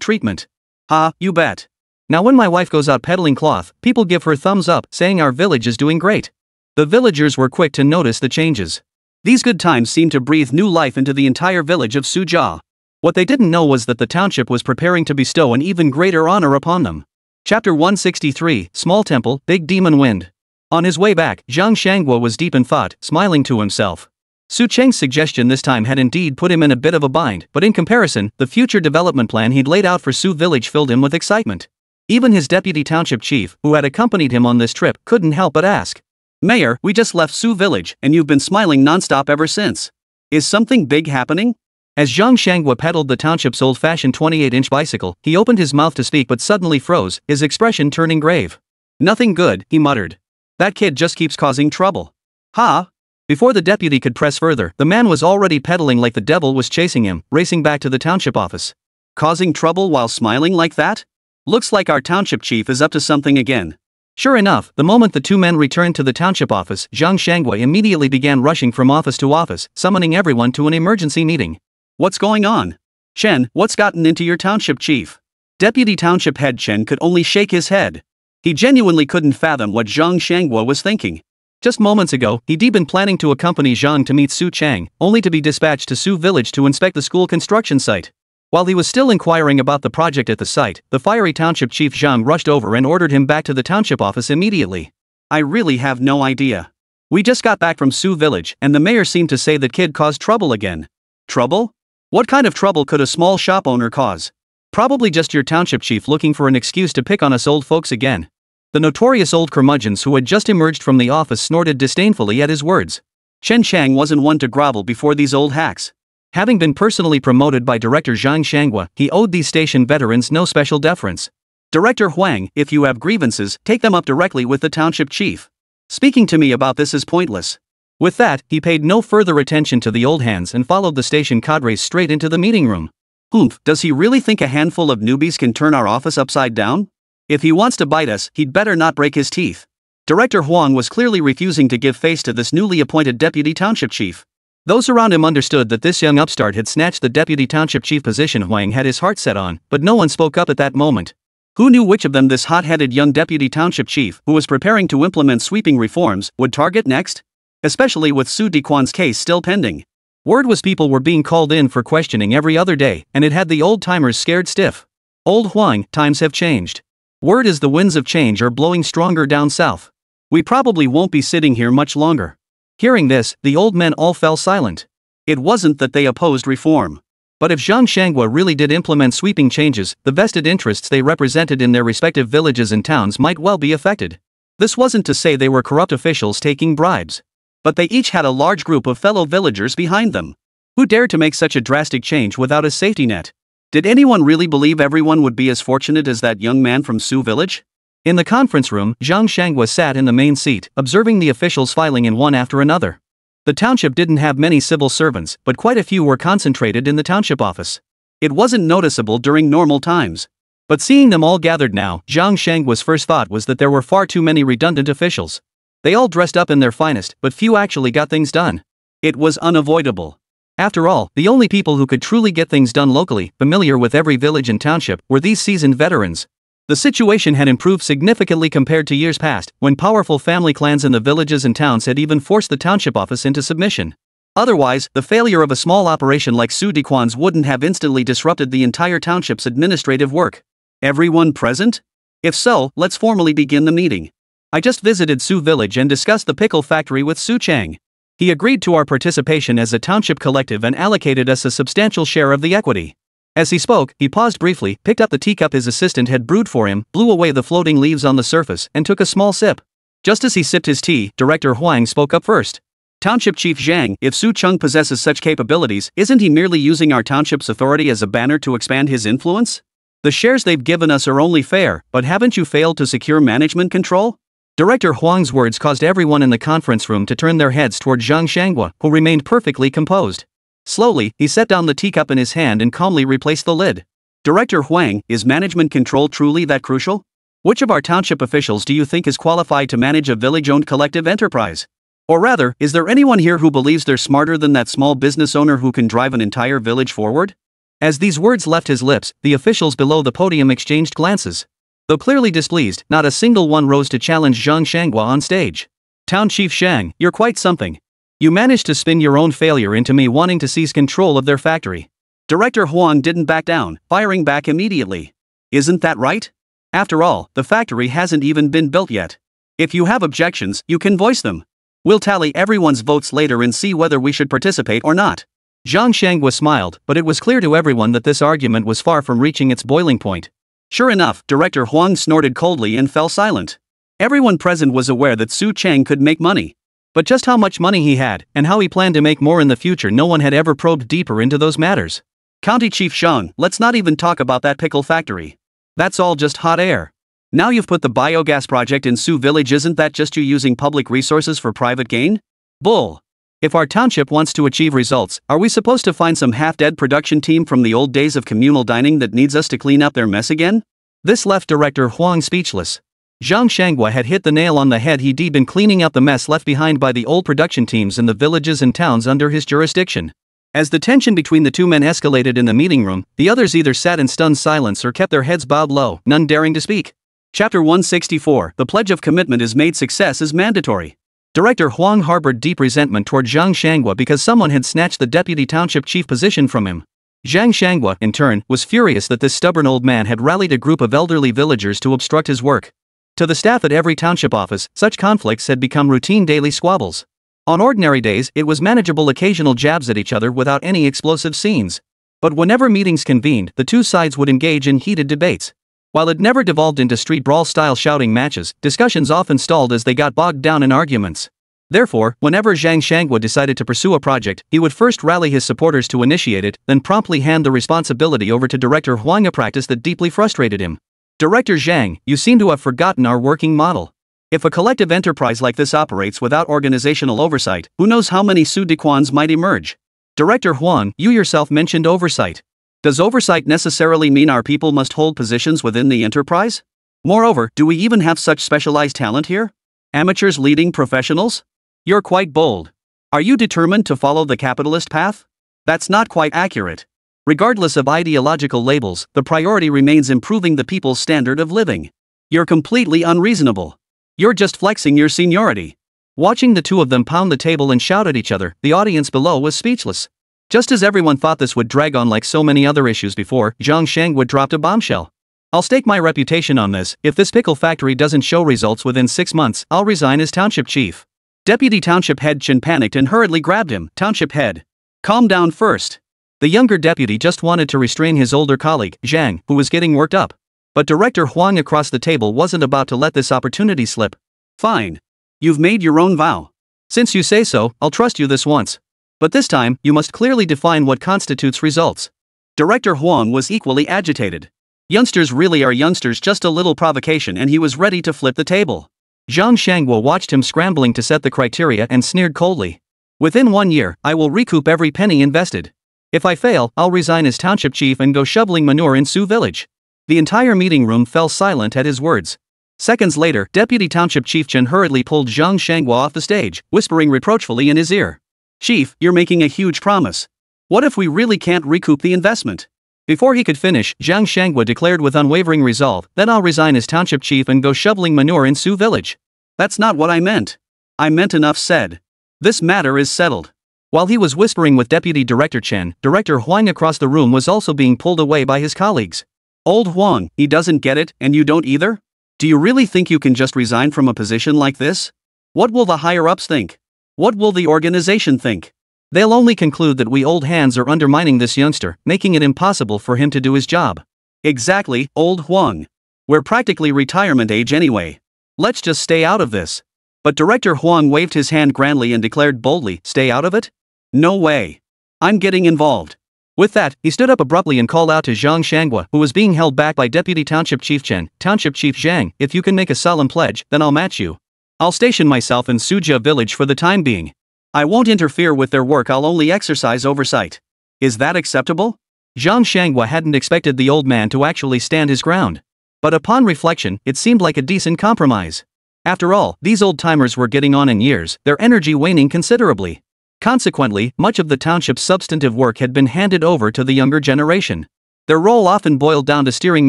treatment. Ha, you bet. Now when my wife goes out peddling cloth, people give her thumbs up, saying our village is doing great. The villagers were quick to notice the changes. These good times seemed to breathe new life into the entire village of Sujia. What they didn't know was that the township was preparing to bestow an even greater honor upon them. Chapter 163, Small Temple, Big Demon Wind. On his way back, Zhang Shanguo was deep in thought, smiling to himself. Su Cheng's suggestion this time had indeed put him in a bit of a bind, but in comparison, the future development plan he'd laid out for Su Village filled him with excitement. Even his deputy township chief, who had accompanied him on this trip, couldn't help but ask. "Mayor, we just left Su Village, and you've been smiling nonstop ever since. Is something big happening?" As Zhang Shangwa pedaled the township's old-fashioned 28-inch bicycle, he opened his mouth to speak but suddenly froze, his expression turning grave. "Nothing good," he muttered. "That kid just keeps causing trouble." "Ha?" Before the deputy could press further, the man was already pedaling like the devil was chasing him, racing back to the township office. "Causing trouble while smiling like that? Looks like our township chief is up to something again." Sure enough, the moment the two men returned to the township office, Zhang Shangwa immediately began rushing from office to office, summoning everyone to an emergency meeting. "What's going on? Chen, what's gotten into your township chief?" Deputy Township Head Chen could only shake his head. He genuinely couldn't fathom what Zhang Shangwa was thinking. Just moments ago, he'd been planning to accompany Zhang to meet Su Chang, only to be dispatched to Su Village to inspect the school construction site. While he was still inquiring about the project at the site, the fiery township chief Zhang rushed over and ordered him back to the township office immediately. "I really have no idea. We just got back from Su Village, and the mayor seemed to say the kid caused trouble again." "Trouble? What kind of trouble could a small shop owner cause?" "Probably just your township chief looking for an excuse to pick on us old folks again." The notorious old curmudgeons who had just emerged from the office snorted disdainfully at his words. Chen Chang wasn't one to grovel before these old hacks. Having been personally promoted by Director Zhang Shangwa, he owed these station veterans no special deference. "Director Huang, if you have grievances, take them up directly with the township chief. Speaking to me about this is pointless." With that, he paid no further attention to the old hands and followed the station cadres straight into the meeting room. "Humph, does he really think a handful of newbies can turn our office upside down? If he wants to bite us, he'd better not break his teeth." Director Huang was clearly refusing to give face to this newly appointed deputy township chief. Those around him understood that this young upstart had snatched the deputy township chief position Huang had his heart set on, but no one spoke up at that moment. Who knew which of them this hot-headed young deputy township chief, who was preparing to implement sweeping reforms, would target next? Especially with Su Dequan's case still pending. Word was people were being called in for questioning every other day, and it had the old-timers scared stiff. "Old Huang, times have changed. Word is the winds of change are blowing stronger down south. We probably won't be sitting here much longer." Hearing this, the old men all fell silent. It wasn't that they opposed reform. But if Zhang Shangwa really did implement sweeping changes, the vested interests they represented in their respective villages and towns might well be affected. This wasn't to say they were corrupt officials taking bribes. But they each had a large group of fellow villagers behind them. Who dared to make such a drastic change without a safety net? Did anyone really believe everyone would be as fortunate as that young man from Su Village? In the conference room, Zhang Shangwa sat in the main seat, observing the officials filing in one after another. The township didn't have many civil servants, but quite a few were concentrated in the township office. It wasn't noticeable during normal times. But seeing them all gathered now, Zhang Shangwa's first thought was that there were far too many redundant officials. They all dressed up in their finest, but few actually got things done. It was unavoidable. After all, the only people who could truly get things done locally, familiar with every village and township, were these seasoned veterans. The situation had improved significantly compared to years past, when powerful family clans in the villages and towns had even forced the township office into submission. Otherwise, the failure of a small operation like Su Dequan's wouldn't have instantly disrupted the entire township's administrative work. Everyone present? If so, let's formally begin the meeting. I just visited Su Village and discussed the pickle factory with Su Chang. He agreed to our participation as a township collective and allocated us a substantial share of the equity. As he spoke, he paused briefly, picked up the teacup his assistant had brewed for him, blew away the floating leaves on the surface, and took a small sip. Just as he sipped his tea, Director Huang spoke up first. "Township Chief Zhang, if Su Cheng possesses such capabilities, isn't he merely using our township's authority as a banner to expand his influence? The shares they've given us are only fair, but haven't you failed to secure management control?" Director Huang's words caused everyone in the conference room to turn their heads toward Zhang Shangwa, who remained perfectly composed. Slowly, he set down the teacup in his hand and calmly replaced the lid. "Director Huang, is management control truly that crucial? Which of our township officials do you think is qualified to manage a village-owned collective enterprise? Or rather, is there anyone here who believes they're smarter than that small business owner who can drive an entire village forward?" As these words left his lips, the officials below the podium exchanged glances. Though clearly displeased, not a single one rose to challenge Zhang Shangwa on stage. "Town Chief Zhang, you're quite something. You managed to spin your own failure into me wanting to seize control of their factory." Director Huang didn't back down, firing back immediately. "Isn't that right? After all, the factory hasn't even been built yet. If you have objections, you can voice them. We'll tally everyone's votes later and see whether we should participate or not. Zhang Shangwa smiled, but it was clear to everyone that this argument was far from reaching its boiling point. Sure enough, Director Huang snorted coldly and fell silent. Everyone present was aware that Su Cheng could make money. But just how much money he had, and how he planned to make more in the future, no one had ever probed deeper into those matters. County Chief Zhang, let's not even talk about that pickle factory. That's all just hot air. Now you've put the biogas project in Su Village, isn't that just you using public resources for private gain? Bull. If our township wants to achieve results, are we supposed to find some half-dead production team from the old days of communal dining that needs us to clean up their mess again? This left Director Huang speechless. Zhang Shangwa had hit the nail on the head. He'd been cleaning up the mess left behind by the old production teams in the villages and towns under his jurisdiction. As the tension between the two men escalated in the meeting room, the others either sat in stunned silence or kept their heads bowed low, none daring to speak. Chapter 164, The Pledge of Commitment is Made. Success is mandatory. Director Huang harbored deep resentment toward Zhang Shangwa because someone had snatched the deputy township chief position from him. Zhang Shangwa, in turn, was furious that this stubborn old man had rallied a group of elderly villagers to obstruct his work. To the staff at every township office, such conflicts had become routine daily squabbles. On ordinary days, it was manageable occasional jabs at each other without any explosive scenes. But whenever meetings convened, the two sides would engage in heated debates. While it never devolved into street brawl-style shouting matches, discussions often stalled as they got bogged down in arguments. Therefore, whenever Zhang Shangwa decided to pursue a project, he would first rally his supporters to initiate it, then promptly hand the responsibility over to Director Huang, a practice that deeply frustrated him. Director Zhang, you seem to have forgotten our working model. If a collective enterprise like this operates without organizational oversight, who knows how many Su Dequans might emerge? Director Huang, you yourself mentioned oversight. Does oversight necessarily mean our people must hold positions within the enterprise? Moreover, do we even have such specialized talent here? Amateurs leading professionals? You're quite bold. Are you determined to follow the capitalist path? That's not quite accurate. Regardless of ideological labels, the priority remains improving the people's standard of living. You're completely unreasonable. You're just flexing your seniority. Watching the two of them pound the table and shout at each other, the audience below was speechless. Just as everyone thought this would drag on like so many other issues before, Zhang Shangwa dropped a bombshell. I'll stake my reputation on this. If this pickle factory doesn't show results within 6 months, I'll resign as township chief. Deputy Township Head Chen panicked and hurriedly grabbed him. Township Head. Calm down first. The younger deputy just wanted to restrain his older colleague, Zhang, who was getting worked up. But Director Huang across the table wasn't about to let this opportunity slip. Fine. You've made your own vow. Since you say so, I'll trust you this once. But this time, you must clearly define what constitutes results. Director Huang was equally agitated. Youngsters really are youngsters, just a little provocation and he was ready to flip the table. Zhang Shangwa watched him scrambling to set the criteria and sneered coldly. Within 1 year, I will recoup every penny invested. If I fail, I'll resign as township chief and go shoveling manure in Su Village. The entire meeting room fell silent at his words. Seconds later, Deputy Township Chief Chen hurriedly pulled Zhang Shangwa off the stage, whispering reproachfully in his ear. Chief, you're making a huge promise. What if we really can't recoup the investment? Before he could finish, Zhang Shangwa declared with unwavering resolve, then I'll resign as township chief and go shoveling manure in Su Village. That's not what I meant. I meant enough said. This matter is settled. While he was whispering with Deputy Director Chen, Director Huang across the room was also being pulled away by his colleagues. Old Huang, he doesn't get it, and you don't either? Do you really think you can just resign from a position like this? What will the higher-ups think? What will the organization think? They'll only conclude that we old hands are undermining this youngster, making it impossible for him to do his job. Exactly, Old Huang. We're practically retirement age anyway. Let's just stay out of this. But Director Huang waved his hand grandly and declared boldly, stay out of it? No way. I'm getting involved. With that, he stood up abruptly and called out to Zhang Shangwa, who was being held back by Deputy Township Chief Chen. Township Chief Zhang, if you can make a solemn pledge, then I'll match you. I'll station myself in Sujia village for the time being. I won't interfere with their work, I'll only exercise oversight. Is that acceptable? Zhang Shangwa hadn't expected the old man to actually stand his ground. But upon reflection, it seemed like a decent compromise. After all, these old-timers were getting on in years, their energy waning considerably. Consequently, much of the township's substantive work had been handed over to the younger generation. Their role often boiled down to steering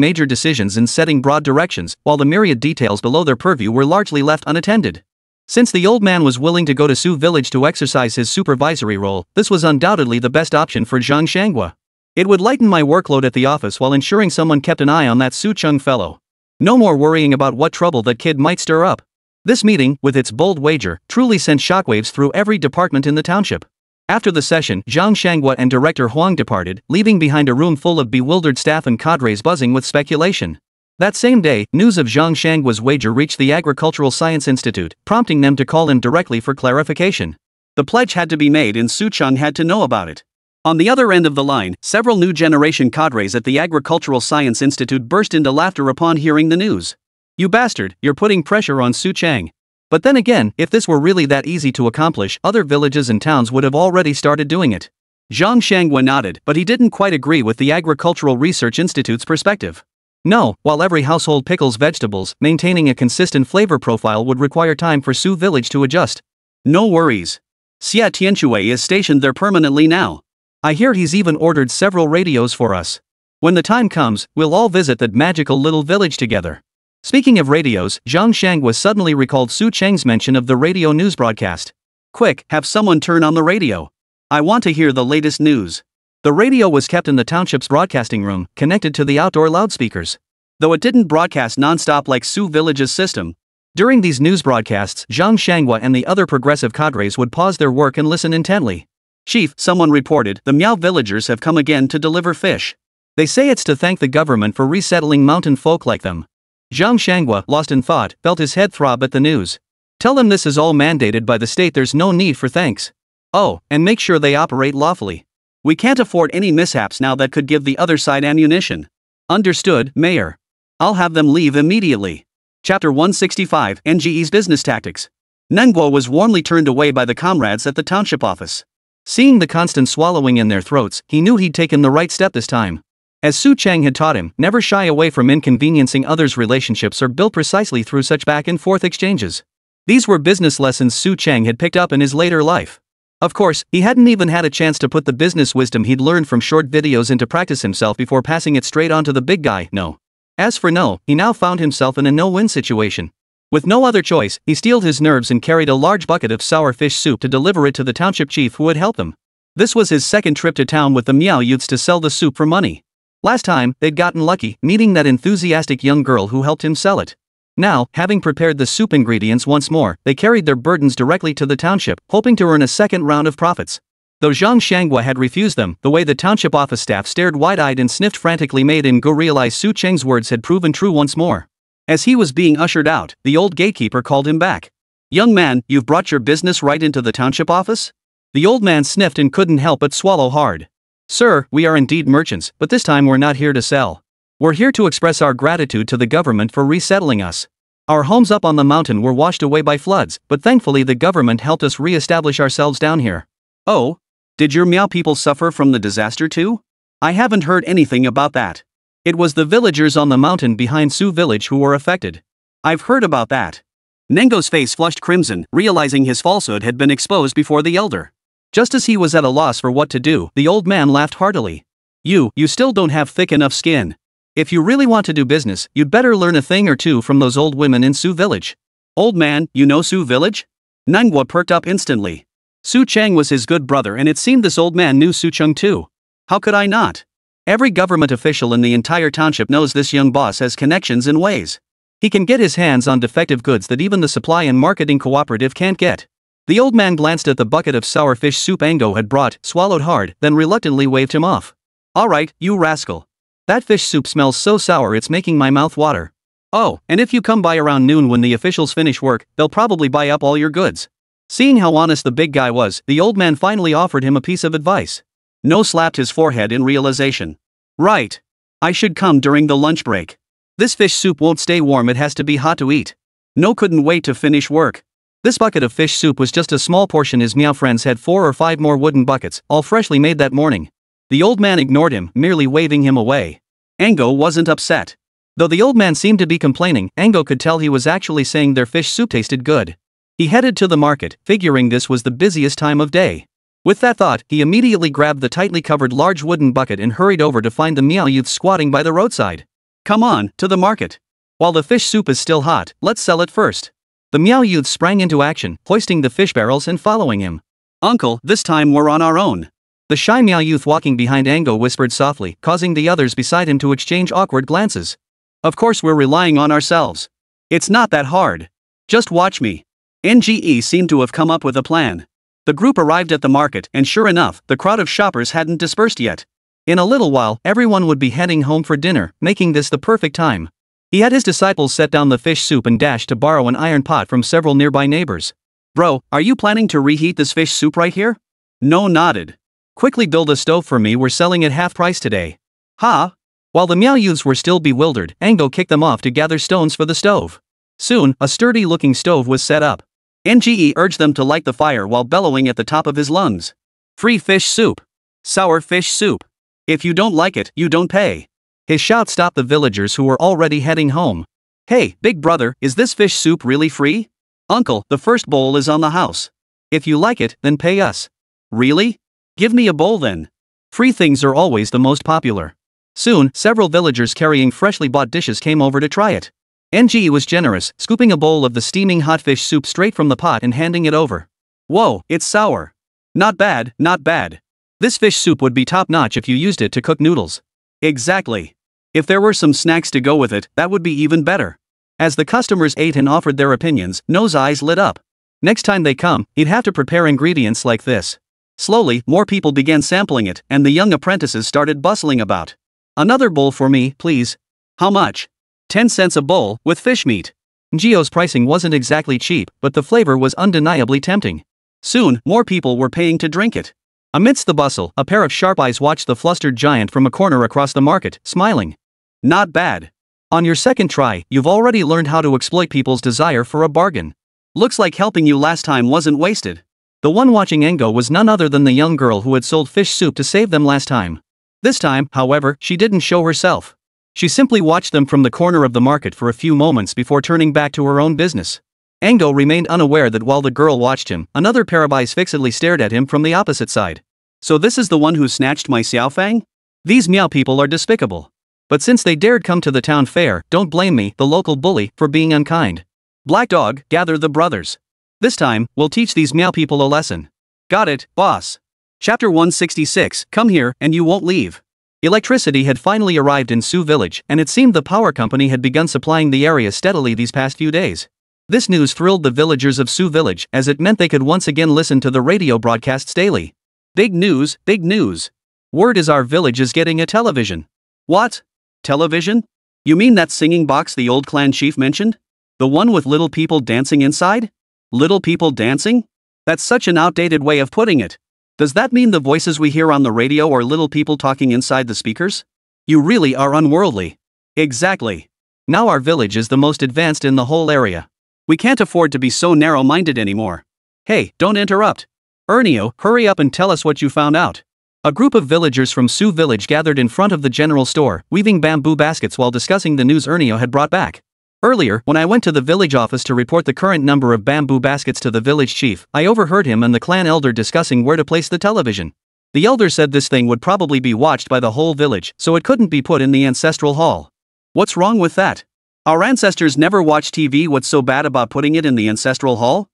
major decisions and setting broad directions, while the myriad details below their purview were largely left unattended. Since the old man was willing to go to Su Village to exercise his supervisory role, this was undoubtedly the best option for Zhang Shangwa. It would lighten my workload at the office while ensuring someone kept an eye on that Su Chung fellow. No more worrying about what trouble that kid might stir up. This meeting, with its bold wager, truly sent shockwaves through every department in the township. After the session, Zhang Shanghua and Director Huang departed, leaving behind a room full of bewildered staff and cadres buzzing with speculation. That same day, news of Zhang Shanghua's wager reached the Agricultural Science Institute, prompting them to call him directly for clarification. The pledge had to be made and Su Cheng had to know about it. On the other end of the line, several new generation cadres at the Agricultural Science Institute burst into laughter upon hearing the news. You bastard, you're putting pressure on Su Cheng. But then again, if this were really that easy to accomplish, other villages and towns would have already started doing it. Zhang Shanghua nodded, but he didn't quite agree with the Agricultural Research Institute's perspective. No, while every household pickles vegetables, maintaining a consistent flavor profile would require time for Su village to adjust. No worries. Xia Tianchue is stationed there permanently now. I hear he's even ordered several radios for us. When the time comes, we'll all visit that magical little village together. Speaking of radios, Zhang Shanghua suddenly recalled Su Cheng's mention of the radio news broadcast. Quick, have someone turn on the radio. I want to hear the latest news. The radio was kept in the township's broadcasting room, connected to the outdoor loudspeakers. Though it didn't broadcast non-stop like Su Village's system. During these news broadcasts, Zhang Shanghua and the other progressive cadres would pause their work and listen intently. Chief, someone reported, the Miao villagers have come again to deliver fish. They say it's to thank the government for resettling mountain folk like them. Zhang Shanghua, lost in thought, felt his head throb at the news. Tell them this is all mandated by the state, there's no need for thanks. Oh, and make sure they operate lawfully. We can't afford any mishaps now that could give the other side ammunition. Understood, Mayor. I'll have them leave immediately. Chapter 165, NGE's Business Tactics. Nengguo was warmly turned away by the comrades at the township office. Seeing the constant swallowing in their throats, he knew he'd taken the right step this time. As Su Cheng had taught him, never shy away from inconveniencing others. Relationships are built precisely through such back-and-forth exchanges. These were business lessons Su Cheng had picked up in his later life. Of course, he hadn't even had a chance to put the business wisdom he'd learned from short videos into practice himself before passing it straight on to the big guy, No. As for No, he now found himself in a no-win situation. With no other choice, he steeled his nerves and carried a large bucket of sour fish soup to deliver it to the township chief who would help them. This was his second trip to town with the Miao youths to sell the soup for money. Last time, they'd gotten lucky, meeting that enthusiastic young girl who helped him sell it. Now, having prepared the soup ingredients once more, they carried their burdens directly to the township, hoping to earn a second round of profits. Though Zhang Shanghua had refused them, the way the township office staff stared wide-eyed and sniffed frantically made Ngo realize Su Cheng's words had proven true once more. As he was being ushered out, the old gatekeeper called him back. Young man, you've brought your business right into the township office? The old man sniffed and couldn't help but swallow hard. Sir, we are indeed merchants, but this time we're not here to sell. We're here to express our gratitude to the government for resettling us. Our homes up on the mountain were washed away by floods, but thankfully the government helped us re-establish ourselves down here. Oh? Did your Miao people suffer from the disaster too? I haven't heard anything about that. It was the villagers on the mountain behind Su village who were affected. I've heard about that. Nengo's face flushed crimson, realizing his falsehood had been exposed before the elder. Just as he was at a loss for what to do, the old man laughed heartily. You still don't have thick enough skin. If you really want to do business, you'd better learn a thing or two from those old women in Su village. Old man, you know Su village? Nengguo perked up instantly. Su Cheng was his good brother and it seemed this old man knew Su Cheng too. How could I not? Every government official in the entire township knows this young boss has connections in ways. He can get his hands on defective goods that even the supply and marketing cooperative can't get. The old man glanced at the bucket of sour fish soup Ngo had brought, swallowed hard, then reluctantly waved him off. Alright, you rascal. That fish soup smells so sour it's making my mouth water. Oh, and if you come by around noon when the officials finish work, they'll probably buy up all your goods. Seeing how honest the big guy was, the old man finally offered him a piece of advice. No slapped his forehead in realization. Right. I should come during the lunch break. This fish soup won't stay warm, it has to be hot to eat. No couldn't wait to finish work. This bucket of fish soup was just a small portion. His Miao friends had 4 or 5 more wooden buckets, all freshly made that morning. The old man ignored him, merely waving him away. Ngo wasn't upset. Though the old man seemed to be complaining, Ngo could tell he was actually saying their fish soup tasted good. He headed to the market, figuring this was the busiest time of day. With that thought, he immediately grabbed the tightly covered large wooden bucket and hurried over to find the Miao youth squatting by the roadside. Come on, to the market. While the fish soup is still hot, let's sell it first. The Miao youth sprang into action, hoisting the fish barrels and following him. Uncle, this time we're on our own. The shy Miao youth walking behind Ngo whispered softly, causing the others beside him to exchange awkward glances. Of course we're relying on ourselves. It's not that hard. Just watch me. NGE seemed to have come up with a plan. The group arrived at the market, and sure enough, the crowd of shoppers hadn't dispersed yet. In a little while, everyone would be heading home for dinner, making this the perfect time. He had his disciples set down the fish soup and dashed to borrow an iron pot from several nearby neighbors. Bro, are you planning to reheat this fish soup right here? No, nodded. Quickly build a stove for me, we're selling it half price today. Ha! While the Meow youths were still bewildered, Ango kicked them off to gather stones for the stove. Soon, a sturdy-looking stove was set up. NGE urged them to light the fire while bellowing at the top of his lungs. Free fish soup. Sour fish soup. If you don't like it, you don't pay. His shout stopped the villagers who were already heading home. Hey, big brother, is this fish soup really free? Uncle, the first bowl is on the house. If you like it, then pay us. Really? Give me a bowl then. Free things are always the most popular. Soon, several villagers carrying freshly bought dishes came over to try it. NGE was generous, scooping a bowl of the steaming hot fish soup straight from the pot and handing it over. Whoa, it's sour. Not bad, not bad. This fish soup would be top-notch if you used it to cook noodles. Exactly. If there were some snacks to go with it, that would be even better. As the customers ate and offered their opinions, No's eyes lit up. Next time they come, he'd have to prepare ingredients like this. Slowly, more people began sampling it, and the young apprentices started bustling about. Another bowl for me, please. How much? 10 cents a bowl, with fish meat. Gio's pricing wasn't exactly cheap, but the flavor was undeniably tempting. Soon, more people were paying to drink it. Amidst the bustle, a pair of sharp eyes watched the flustered giant from a corner across the market, smiling. Not bad. On your second try, you've already learned how to exploit people's desire for a bargain. Looks like helping you last time wasn't wasted. The one watching Engo was none other than the young girl who had sold fish soup to save them last time. This time, however, she didn't show herself. She simply watched them from the corner of the market for a few moments before turning back to her own business. Engo remained unaware that while the girl watched him, another pair of eyes fixedly stared at him from the opposite side. So this is the one who snatched my Xiaofang? These Meow people are despicable. But since they dared come to the town fair, don't blame me, the local bully, for being unkind. Black Dog, gather the brothers. This time, we'll teach these Meow people a lesson. Got it, boss. Chapter 166, come here, and you won't leave. Electricity had finally arrived in Su Village, and it seemed the power company had begun supplying the area steadily these past few days. This news thrilled the villagers of Su Village, as it meant they could once again listen to the radio broadcasts daily. Big news, big news. Word is our village is getting a television. What? Television? You mean that singing box the old clan chief mentioned? The one with little people dancing inside? Little people dancing? That's such an outdated way of putting it. Does that mean the voices we hear on the radio are little people talking inside the speakers? You really are unworldly. Exactly. Now our village is the most advanced in the whole area. We can't afford to be so narrow-minded anymore. Hey, don't interrupt. Ernio, hurry up and tell us what you found out. A group of villagers from Su Village gathered in front of the general store, weaving bamboo baskets while discussing the news Ernio had brought back. Earlier, when I went to the village office to report the current number of bamboo baskets to the village chief, I overheard him and the clan elder discussing where to place the television. The elder said this thing would probably be watched by the whole village, so it couldn't be put in the ancestral hall. What's wrong with that? Our ancestors never watched TV, what's so bad about putting it in the ancestral hall?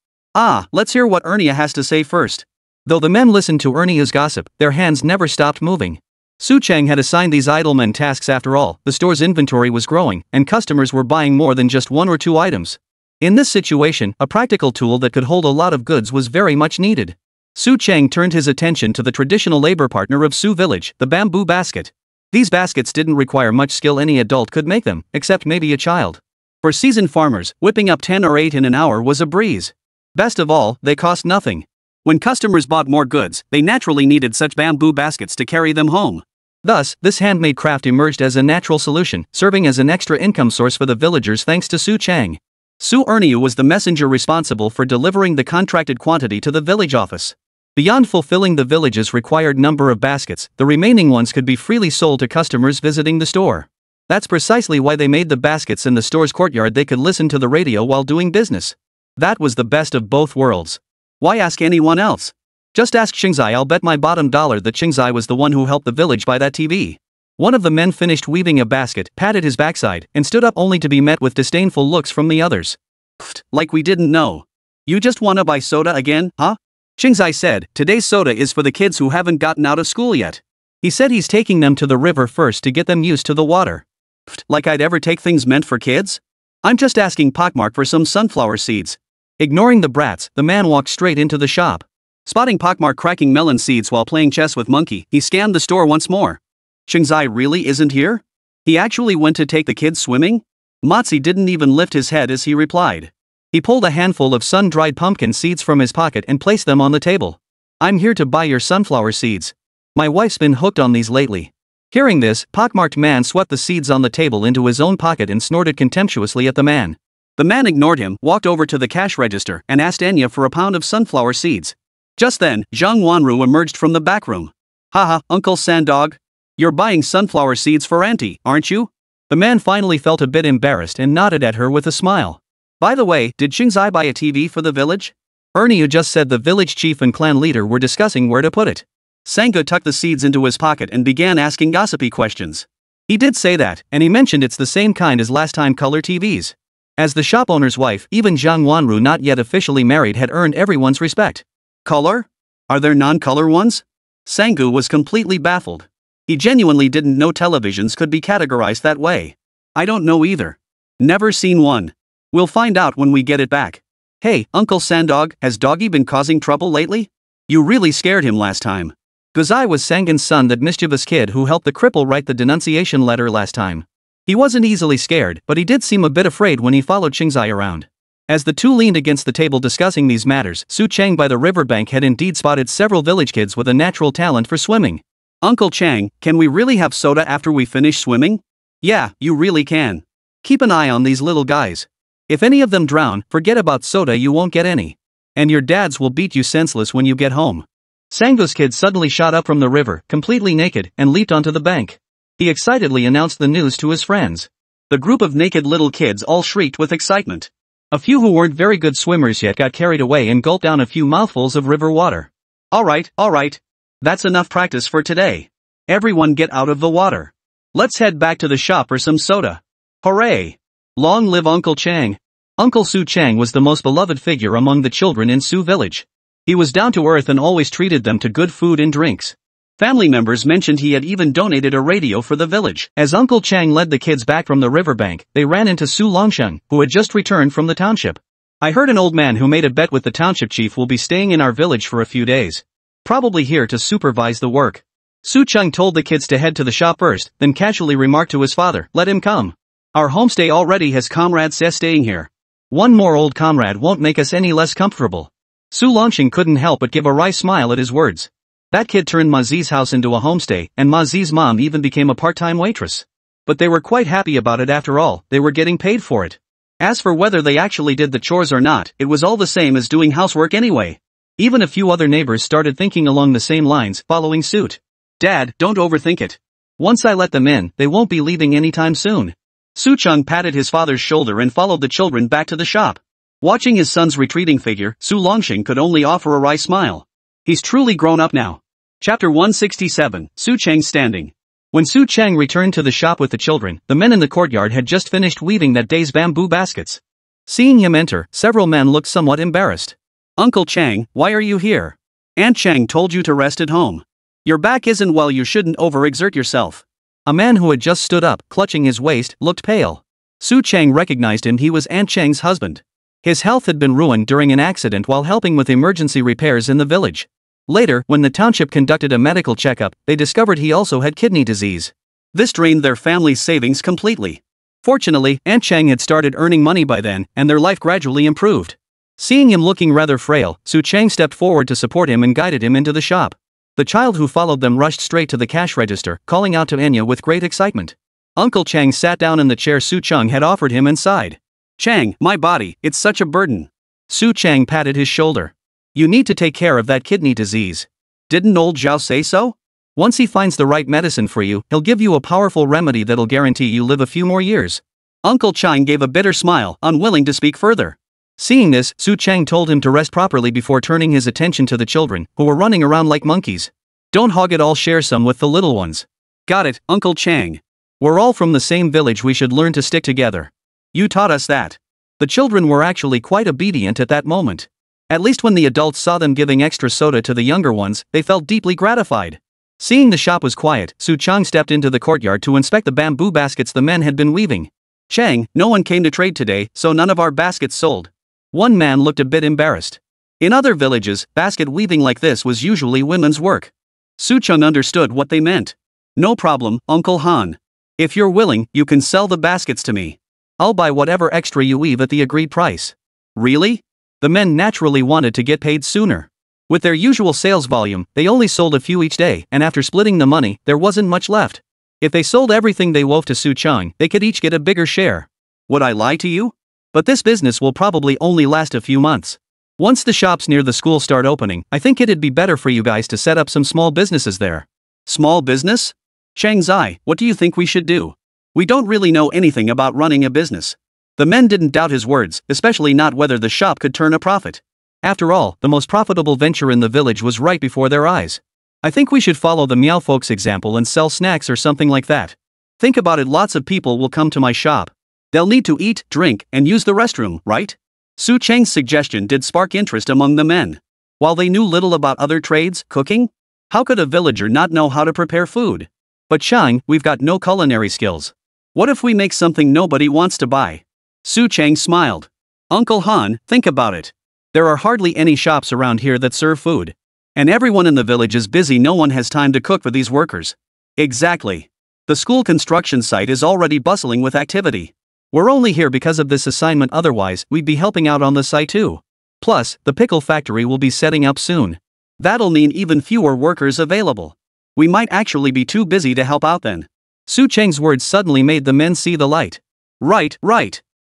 Let's hear what Ernia has to say first. Though the men listened to Ernia's gossip, their hands never stopped moving. Su Cheng had assigned these idle men tasks after all, the store's inventory was growing, and customers were buying more than just one or two items. In this situation, a practical tool that could hold a lot of goods was very much needed. Su Cheng turned his attention to the traditional labor partner of Su Village, the bamboo basket. These baskets didn't require much skill, any adult could make them, except maybe a child. For seasoned farmers, whipping up 10 or 8 in an hour was a breeze. Best of all, they cost nothing. When customers bought more goods, they naturally needed such bamboo baskets to carry them home. Thus, this handmade craft emerged as a natural solution, serving as an extra income source for the villagers thanks to Su Cheng. Su Erniu was the messenger responsible for delivering the contracted quantity to the village office. Beyond fulfilling the village's required number of baskets, the remaining ones could be freely sold to customers visiting the store. That's precisely why they made the baskets in the store's courtyard. They could listen to the radio while doing business. That was the best of both worlds. Why ask anyone else? Just ask Xingzai. I'll bet my bottom dollar that Xingzai was the one who helped the village buy that TV. One of the men finished weaving a basket, patted his backside, and stood up only to be met with disdainful looks from the others. Pfft, like we didn't know. You just wanna buy soda again, huh? Xingzai said, today's soda is for the kids who haven't gotten out of school yet. He said he's taking them to the river first to get them used to the water. Pfft, like I'd ever take things meant for kids? I'm just asking Pockmark for some sunflower seeds. Ignoring the brats, the man walked straight into the shop. Spotting Pockmark cracking melon seeds while playing chess with Monkey, he scanned the store once more. Qingzai really isn't here? He actually went to take the kids swimming? Motzi didn't even lift his head as he replied. He pulled a handful of sun-dried pumpkin seeds from his pocket and placed them on the table. I'm here to buy your sunflower seeds. My wife's been hooked on these lately. Hearing this, pockmarked man swept the seeds on the table into his own pocket and snorted contemptuously at the man. The man ignored him, walked over to the cash register, and asked Anya for a pound of sunflower seeds. Just then, Zhang Wanru emerged from the back room. Haha, Uncle Sandog. You're buying sunflower seeds for Auntie, aren't you? The man finally felt a bit embarrassed and nodded at her with a smile. By the way, did Qingzai buy a TV for the village? Ernie just said the village chief and clan leader were discussing where to put it. Sango tucked the seeds into his pocket and began asking gossipy questions. He did say that, and he mentioned it's the same kind as last time color TVs. As the shop owner's wife, even Zhang Wanru, not yet officially married, had earned everyone's respect. Color? Are there non-color ones? Sangu was completely baffled. He genuinely didn't know televisions could be categorized that way. I don't know either. Never seen one. We'll find out when we get it back. Hey, Uncle Sandog, has Doggy been causing trouble lately? You really scared him last time. Guzai was Sangan's son, that mischievous kid who helped the cripple write the denunciation letter last time. He wasn't easily scared, but he did seem a bit afraid when he followed Qingzai around. As the two leaned against the table discussing these matters, Su Chang by the riverbank had indeed spotted several village kids with a natural talent for swimming. Uncle Chang, can we really have soda after we finish swimming? Yeah, you really can. Keep an eye on these little guys. If any of them drown, forget about soda, you won't get any. And your dads will beat you senseless when you get home. Sango's kid suddenly shot up from the river, completely naked, and leaped onto the bank. He excitedly announced the news to his friends. The group of naked little kids all shrieked with excitement. A few who weren't very good swimmers yet got carried away and gulped down a few mouthfuls of river water. Alright. That's enough practice for today. Everyone get out of the water. Let's head back to the shop for some soda. Hooray! Long live Uncle Chang. Uncle Su Chang was the most beloved figure among the children in Su village. He was down to earth and always treated them to good food and drinks. Family members mentioned he had even donated a radio for the village. As Uncle Chang led the kids back from the riverbank, they ran into Su Longsheng, who had just returned from the township. I heard an old man who made a bet with the township chief will be staying in our village for a few days. Probably here to supervise the work. Su Cheng told the kids to head to the shop first, then casually remarked to his father, let him come. Our homestay already has comrades staying here. One more old comrade won't make us any less comfortable. Su Longsheng couldn't help but give a wry smile at his words. That kid turned Ma Zi's house into a homestay, and Ma Zi's mom even became a part-time waitress. But they were quite happy about it after all, they were getting paid for it. As for whether they actually did the chores or not, it was all the same as doing housework anyway. Even a few other neighbors started thinking along the same lines, following suit. Dad, don't overthink it. Once I let them in, they won't be leaving anytime soon. Su Chung patted his father's shoulder and followed the children back to the shop. Watching his son's retreating figure, Su Longsheng could only offer a wry smile. He's truly grown up now. Chapter 167, Su Chang standing. When Su Chang returned to the shop with the children, the men in the courtyard had just finished weaving that day's bamboo baskets. Seeing him enter, several men looked somewhat embarrassed. Uncle Chang, why are you here? Aunt Chang told you to rest at home. Your back isn't well, you shouldn't overexert yourself. A man who had just stood up, clutching his waist, looked pale. Su Chang recognized him, he was Aunt Chang's husband. His health had been ruined during an accident while helping with emergency repairs in the village. Later, when the township conducted a medical checkup, they discovered he also had kidney disease. This drained their family's savings completely. Fortunately, Aunt Chang had started earning money by then, and their life gradually improved. Seeing him looking rather frail, Su Chang stepped forward to support him and guided him into the shop. The child who followed them rushed straight to the cash register, calling out to Anya with great excitement. Uncle Chang sat down in the chair Su Chang had offered him and sighed. Chang, my body, it's such a burden. Su Chang patted his shoulder. You need to take care of that kidney disease. Didn't old Zhao say so? Once he finds the right medicine for you, he'll give you a powerful remedy that'll guarantee you live a few more years. Uncle Chang gave a bitter smile, unwilling to speak further. Seeing this, Su Chang told him to rest properly before turning his attention to the children, who were running around like monkeys. Don't hog it all, share some with the little ones. Got it, Uncle Chang. We're all from the same village, we should learn to stick together. You taught us that. The children were actually quite obedient at that moment. At least when the adults saw them giving extra soda to the younger ones, they felt deeply gratified. Seeing the shop was quiet, Su Chang stepped into the courtyard to inspect the bamboo baskets the men had been weaving. Chang, no one came to trade today, so none of our baskets sold. One man looked a bit embarrassed. In other villages, basket weaving like this was usually women's work. Su Chung understood what they meant. No problem, Uncle Han. If you're willing, you can sell the baskets to me. I'll buy whatever extra you weave at the agreed price. Really? The men naturally wanted to get paid sooner. With their usual sales volume, they only sold a few each day, and after splitting the money, there wasn't much left. If they sold everything they wove to Su Chung, they could each get a bigger share. Would I lie to you? But this business will probably only last a few months. Once the shops near the school start opening, I think it'd be better for you guys to set up some small businesses there. Small business? Chang Zai, what do you think we should do? We don't really know anything about running a business. The men didn't doubt his words, especially not whether the shop could turn a profit. After all, the most profitable venture in the village was right before their eyes. I think we should follow the Meow folks' example and sell snacks or something like that. Think about it, lots of people will come to my shop. They'll need to eat, drink, and use the restroom, right? Su Chang's suggestion did spark interest among the men. While they knew little about other trades, cooking, how could a villager not know how to prepare food? But Chang, we've got no culinary skills. What if we make something nobody wants to buy? Su Chang smiled. Uncle Han, think about it. There are hardly any shops around here that serve food. And everyone in the village is busy, no one has time to cook for these workers. Exactly. The school construction site is already bustling with activity. We're only here because of this assignment, otherwise, we'd be helping out on the site too. Plus, the pickle factory will be setting up soon. That'll mean even fewer workers available. We might actually be too busy to help out then. Su Chang's words suddenly made the men see the light. Right.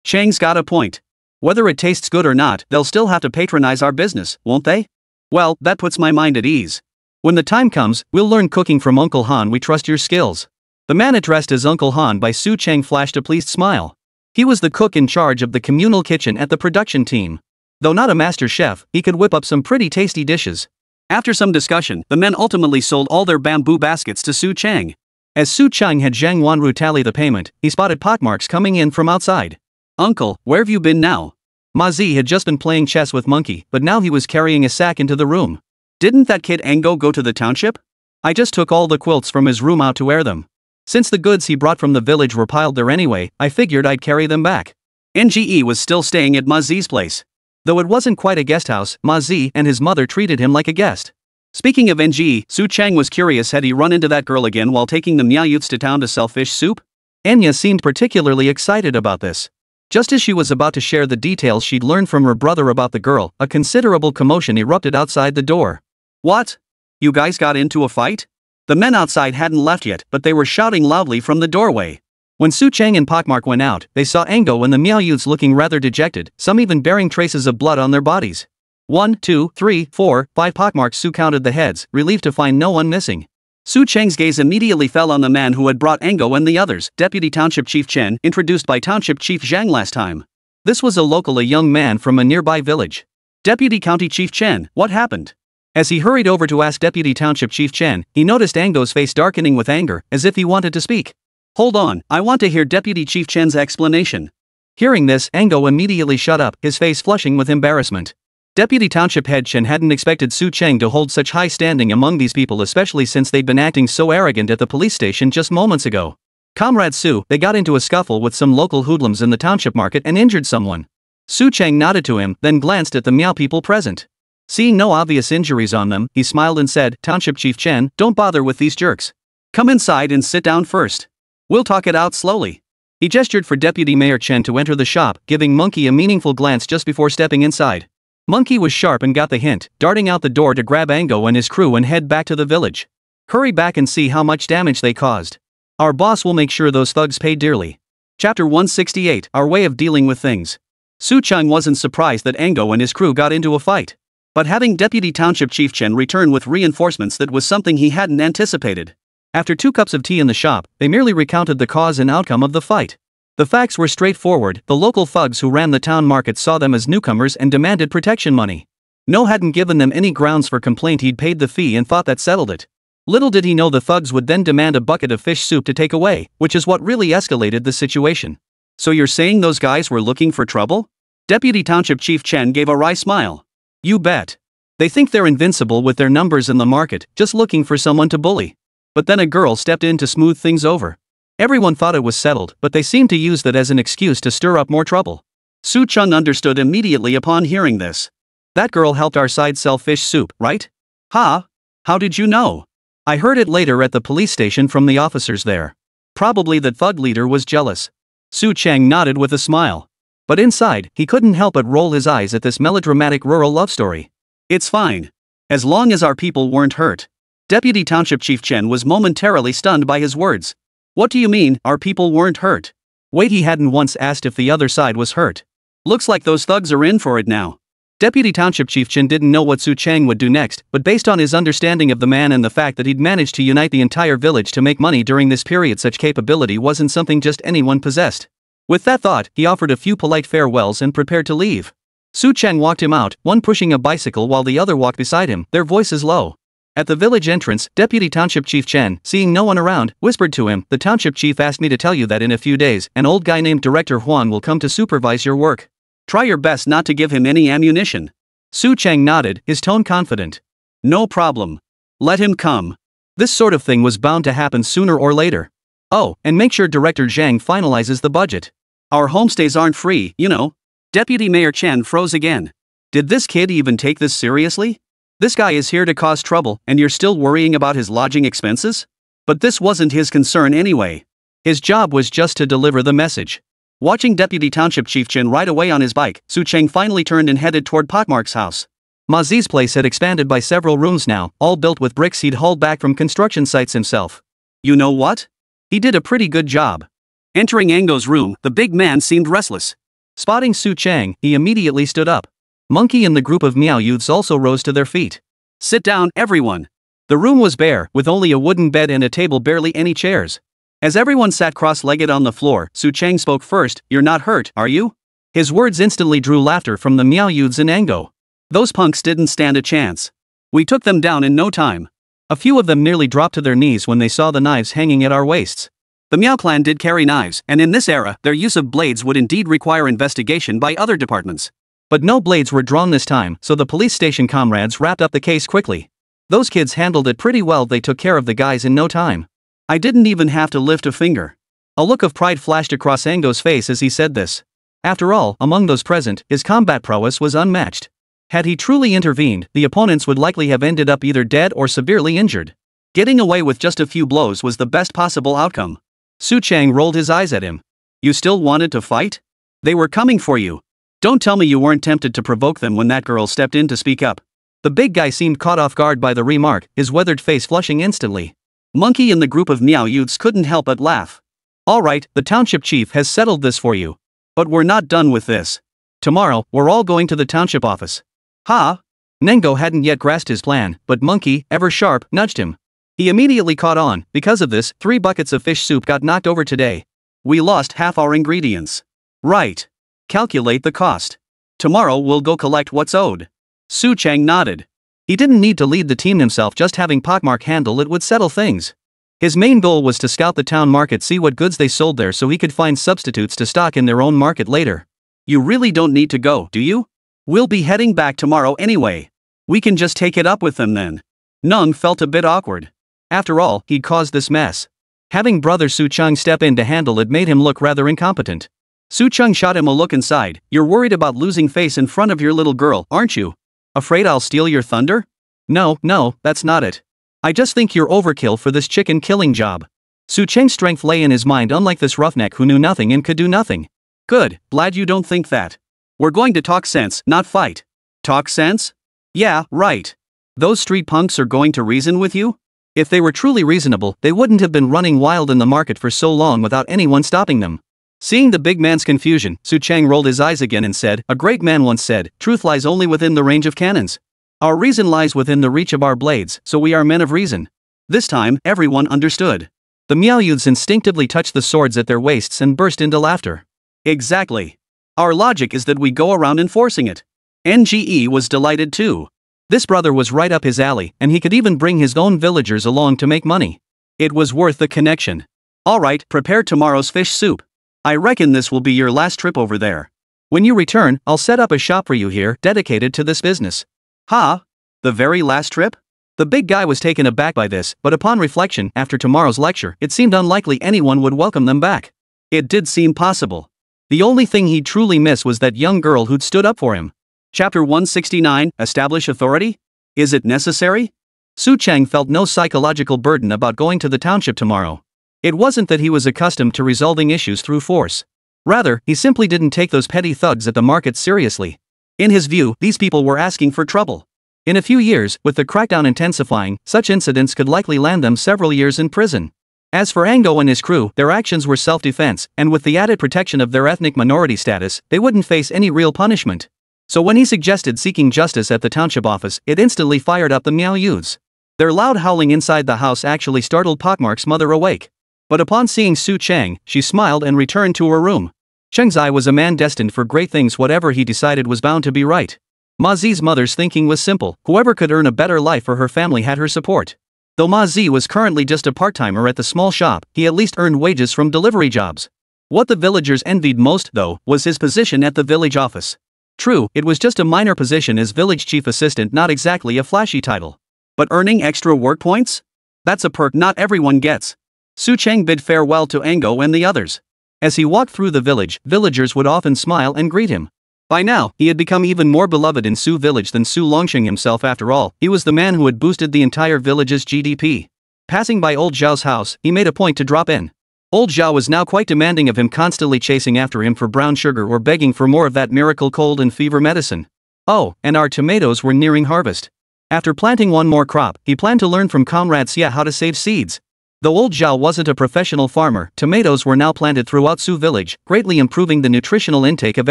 Chang's got a point. Whether it tastes good or not, they'll still have to patronize our business, won't they? Well, that puts my mind at ease. When the time comes, we'll learn cooking from Uncle Han. We trust your skills. The man addressed as Uncle Han by Su Chang flashed a pleased smile. He was the cook in charge of the communal kitchen at the production team. Though not a master chef, he could whip up some pretty tasty dishes. After some discussion, the men ultimately sold all their bamboo baskets to Su Chang. As Su Chang had Zhang Wanru tally the payment, he spotted pockmarks coming in from outside. Uncle, where've you been now? Ma Zi had just been playing chess with Monkey, but now he was carrying a sack into the room. Didn't that kid Ango go to the township? I just took all the quilts from his room out to air them. Since the goods he brought from the village were piled there anyway, I figured I'd carry them back. NGE was still staying at Ma Zi's place. Though it wasn't quite a guest house, Ma Zi and his mother treated him like a guest. Speaking of NGE, Su Chang was curious, had he run into that girl again while taking the Meow youths to town to sell fish soup? Enya seemed particularly excited about this. Just as she was about to share the details she'd learned from her brother about the girl, a considerable commotion erupted outside the door. What? You guys got into a fight? The men outside hadn't left yet, but they were shouting loudly from the doorway. When Su Chang and Pockmark went out, they saw Ango and the Meow youths looking rather dejected, some even bearing traces of blood on their bodies. 1, 2, 3, 4, 5 pockmarks. Su counted the heads, relieved to find no one missing. Su Chang's gaze immediately fell on the man who had brought Ango and the others, Deputy Township Chief Chen, introduced by Township Chief Zhang last time. This was a young man from a nearby village. Deputy County Chief Chen, what happened? As he hurried over to ask Deputy Township Chief Chen, he noticed Ango's face darkening with anger, as if he wanted to speak. Hold on, I want to hear Deputy Chief Chen's explanation. Hearing this, Ango immediately shut up, his face flushing with embarrassment. Deputy Township Head Chen hadn't expected Su Chang to hold such high standing among these people, especially since they'd been acting so arrogant at the police station just moments ago. Comrade Su, they got into a scuffle with some local hoodlums in the township market and injured someone. Su Chang nodded to him, then glanced at the Meow people present. Seeing no obvious injuries on them, he smiled and said, Township Chief Chen, don't bother with these jerks. Come inside and sit down first. We'll talk it out slowly. He gestured for Deputy Mayor Chen to enter the shop, giving Monkey a meaningful glance just before stepping inside. Monkey was sharp and got the hint, darting out the door to grab Ango and his crew and head back to the village. Hurry back and see how much damage they caused. Our boss will make sure those thugs pay dearly. Chapter 168, Our Way of Dealing with Things. Su Chang wasn't surprised that Ango and his crew got into a fight. But having Deputy Township Chief Chen return with reinforcements, that was something he hadn't anticipated. After 2 cups of tea in the shop, they merely recounted the cause and outcome of the fight. The facts were straightforward. The local thugs who ran the town market saw them as newcomers and demanded protection money. No hadn't given them any grounds for complaint, he'd paid the fee and thought that settled it. Little did he know the thugs would then demand a bucket of fish soup to take away, which is what really escalated the situation. So you're saying those guys were looking for trouble? Deputy Township Chief Chen gave a wry smile. You bet. They think they're invincible with their numbers in the market, just looking for someone to bully. But then a girl stepped in to smooth things over. Everyone thought it was settled, but they seemed to use that as an excuse to stir up more trouble. Su Chung understood immediately upon hearing this. That girl helped our side sell fish soup, right? Ha? How did you know? I heard it later at the police station from the officers there. Probably that thug leader was jealous. Su Chang nodded with a smile. But inside, he couldn't help but roll his eyes at this melodramatic rural love story. It's fine. As long as our people weren't hurt. Deputy Township Chief Chen was momentarily stunned by his words. What do you mean, our people weren't hurt? Wait, he hadn't once asked if the other side was hurt. Looks like those thugs are in for it now. Deputy Township Chief Chen didn't know what Su Chang would do next, but based on his understanding of the man and the fact that he'd managed to unite the entire village to make money during this period, such capability wasn't something just anyone possessed. With that thought, he offered a few polite farewells and prepared to leave. Su Chang walked him out, one pushing a bicycle while the other walked beside him, their voices low. At the village entrance, Deputy Township Chief Chen, seeing no one around, whispered to him, "The township chief asked me to tell you that in a few days, an old guy named Director Huan will come to supervise your work. Try your best not to give him any ammunition." Su Chang nodded, his tone confident. "No problem. Let him come. This sort of thing was bound to happen sooner or later. Oh, and make sure Director Zhang finalizes the budget. Our homestays aren't free, you know." Deputy Mayor Chen froze again. Did this kid even take this seriously? This guy is here to cause trouble, and you're still worrying about his lodging expenses? But this wasn't his concern anyway. His job was just to deliver the message. Watching Deputy Township Chief Chen ride away on his bike, Su Chang finally turned and headed toward Potmark's house. Ma Zi's place had expanded by several rooms now, all built with bricks he'd hauled back from construction sites himself. You know what? He did a pretty good job. Entering Ango's room, the big man seemed restless. Spotting Su Chang, he immediately stood up. Monkey and the group of Miao youths also rose to their feet. Sit down, everyone. The room was bare, with only a wooden bed and a table, barely any chairs. As everyone sat cross-legged on the floor, Su Chang spoke first. You're not hurt, are you? His words instantly drew laughter from the Miao youths in Ango. Those punks didn't stand a chance. We took them down in no time. A few of them nearly dropped to their knees when they saw the knives hanging at our waists. The Miao clan did carry knives, and in this era, their use of blades would indeed require investigation by other departments. But no blades were drawn this time, so the police station comrades wrapped up the case quickly. Those kids handled it pretty well, they took care of the guys in no time. I didn't even have to lift a finger. A look of pride flashed across Ango's face as he said this. After all, among those present, his combat prowess was unmatched. Had he truly intervened, the opponents would likely have ended up either dead or severely injured. Getting away with just a few blows was the best possible outcome. Su Chang rolled his eyes at him. You still wanted to fight? They were coming for you. Don't tell me you weren't tempted to provoke them when that girl stepped in to speak up. The big guy seemed caught off guard by the remark, his weathered face flushing instantly. Monkey and the group of Miao youths couldn't help but laugh. All right, the township chief has settled this for you. But we're not done with this. Tomorrow, we're all going to the township office. Ha? Nengo hadn't yet grasped his plan, but Monkey, ever sharp, nudged him. He immediately caught on. Because of this, 3 buckets of fish soup got knocked over today. We lost half our ingredients. Right. Calculate the cost. Tomorrow we'll go collect what's owed. Su Chang nodded. He didn't need to lead the team himself, just having Potmark handle it would settle things. His main goal was to scout the town market, see what goods they sold there so he could find substitutes to stock in their own market later. You really don't need to go, do you? We'll be heading back tomorrow anyway. We can just take it up with them then. Nung felt a bit awkward. After all, he'd caused this mess. Having brother Su Chung step in to handle it made him look rather incompetent. Su Chung shot him a look inside. You're worried about losing face in front of your little girl, aren't you? Afraid I'll steal your thunder? No, that's not it. I just think you're overkill for this chicken killing job. Su Cheng's strength lay in his mind, unlike this roughneck who knew nothing and could do nothing. Good, glad you don't think that. We're going to talk sense, not fight. Talk sense? Yeah, right. Those street punks are going to reason with you? If they were truly reasonable, they wouldn't have been running wild in the market for so long without anyone stopping them. Seeing the big man's confusion, Su Chang rolled his eyes again and said, a great man once said, truth lies only within the range of cannons. Our reason lies within the reach of our blades, so we are men of reason. This time, everyone understood. The Miao youths instinctively touched the swords at their waists and burst into laughter. Exactly. Our logic is that we go around enforcing it. NGE was delighted too. This brother was right up his alley, and he could even bring his own villagers along to make money. It was worth the connection. All right, prepare tomorrow's fish soup. I reckon this will be your last trip over there. When you return, I'll set up a shop for you here dedicated to this business. Ha? The very last trip? The big guy was taken aback by this, but upon reflection, after tomorrow's lecture, it seemed unlikely anyone would welcome them back. It did seem possible. The only thing he'd truly miss was that young girl who'd stood up for him. Chapter 169, Establish Authority? Is it necessary? Su Chang felt no psychological burden about going to the township tomorrow. It wasn't that he was accustomed to resolving issues through force. Rather, he simply didn't take those petty thugs at the market seriously. In his view, these people were asking for trouble. In a few years, with the crackdown intensifying, such incidents could likely land them several years in prison. As for Ango and his crew, their actions were self-defense, and with the added protection of their ethnic minority status, they wouldn't face any real punishment. So when he suggested seeking justice at the township office, it instantly fired up the Miao youths. Their loud howling inside the house actually startled Pockmark's mother awake. But upon seeing Su Chang, she smiled and returned to her room. Cheng Zai was a man destined for great things. Whatever he decided was bound to be right. Ma Zi's mother's thinking was simple: whoever could earn a better life for her family had her support. Though Ma Zi was currently just a part-timer at the small shop, he at least earned wages from delivery jobs. What the villagers envied most, though, was his position at the village office. True, it was just a minor position as village chief assistant, not exactly a flashy title. But earning extra work points? That's a perk not everyone gets. Su Chang bid farewell to Ango and the others. As he walked through the village, villagers would often smile and greet him. By now, he had become even more beloved in Su village than Su Longxing himself. After all, he was the man who had boosted the entire village's GDP. Passing by old Zhao's house, he made a point to drop in. Old Zhao was now quite demanding of him, constantly chasing after him for brown sugar or begging for more of that miracle cold and fever medicine. Oh, and our tomatoes were nearing harvest. After planting one more crop, he planned to learn from Comrade Xia how to save seeds. Though old Zhao wasn't a professional farmer, tomatoes were now planted throughout Su village, greatly improving the nutritional intake of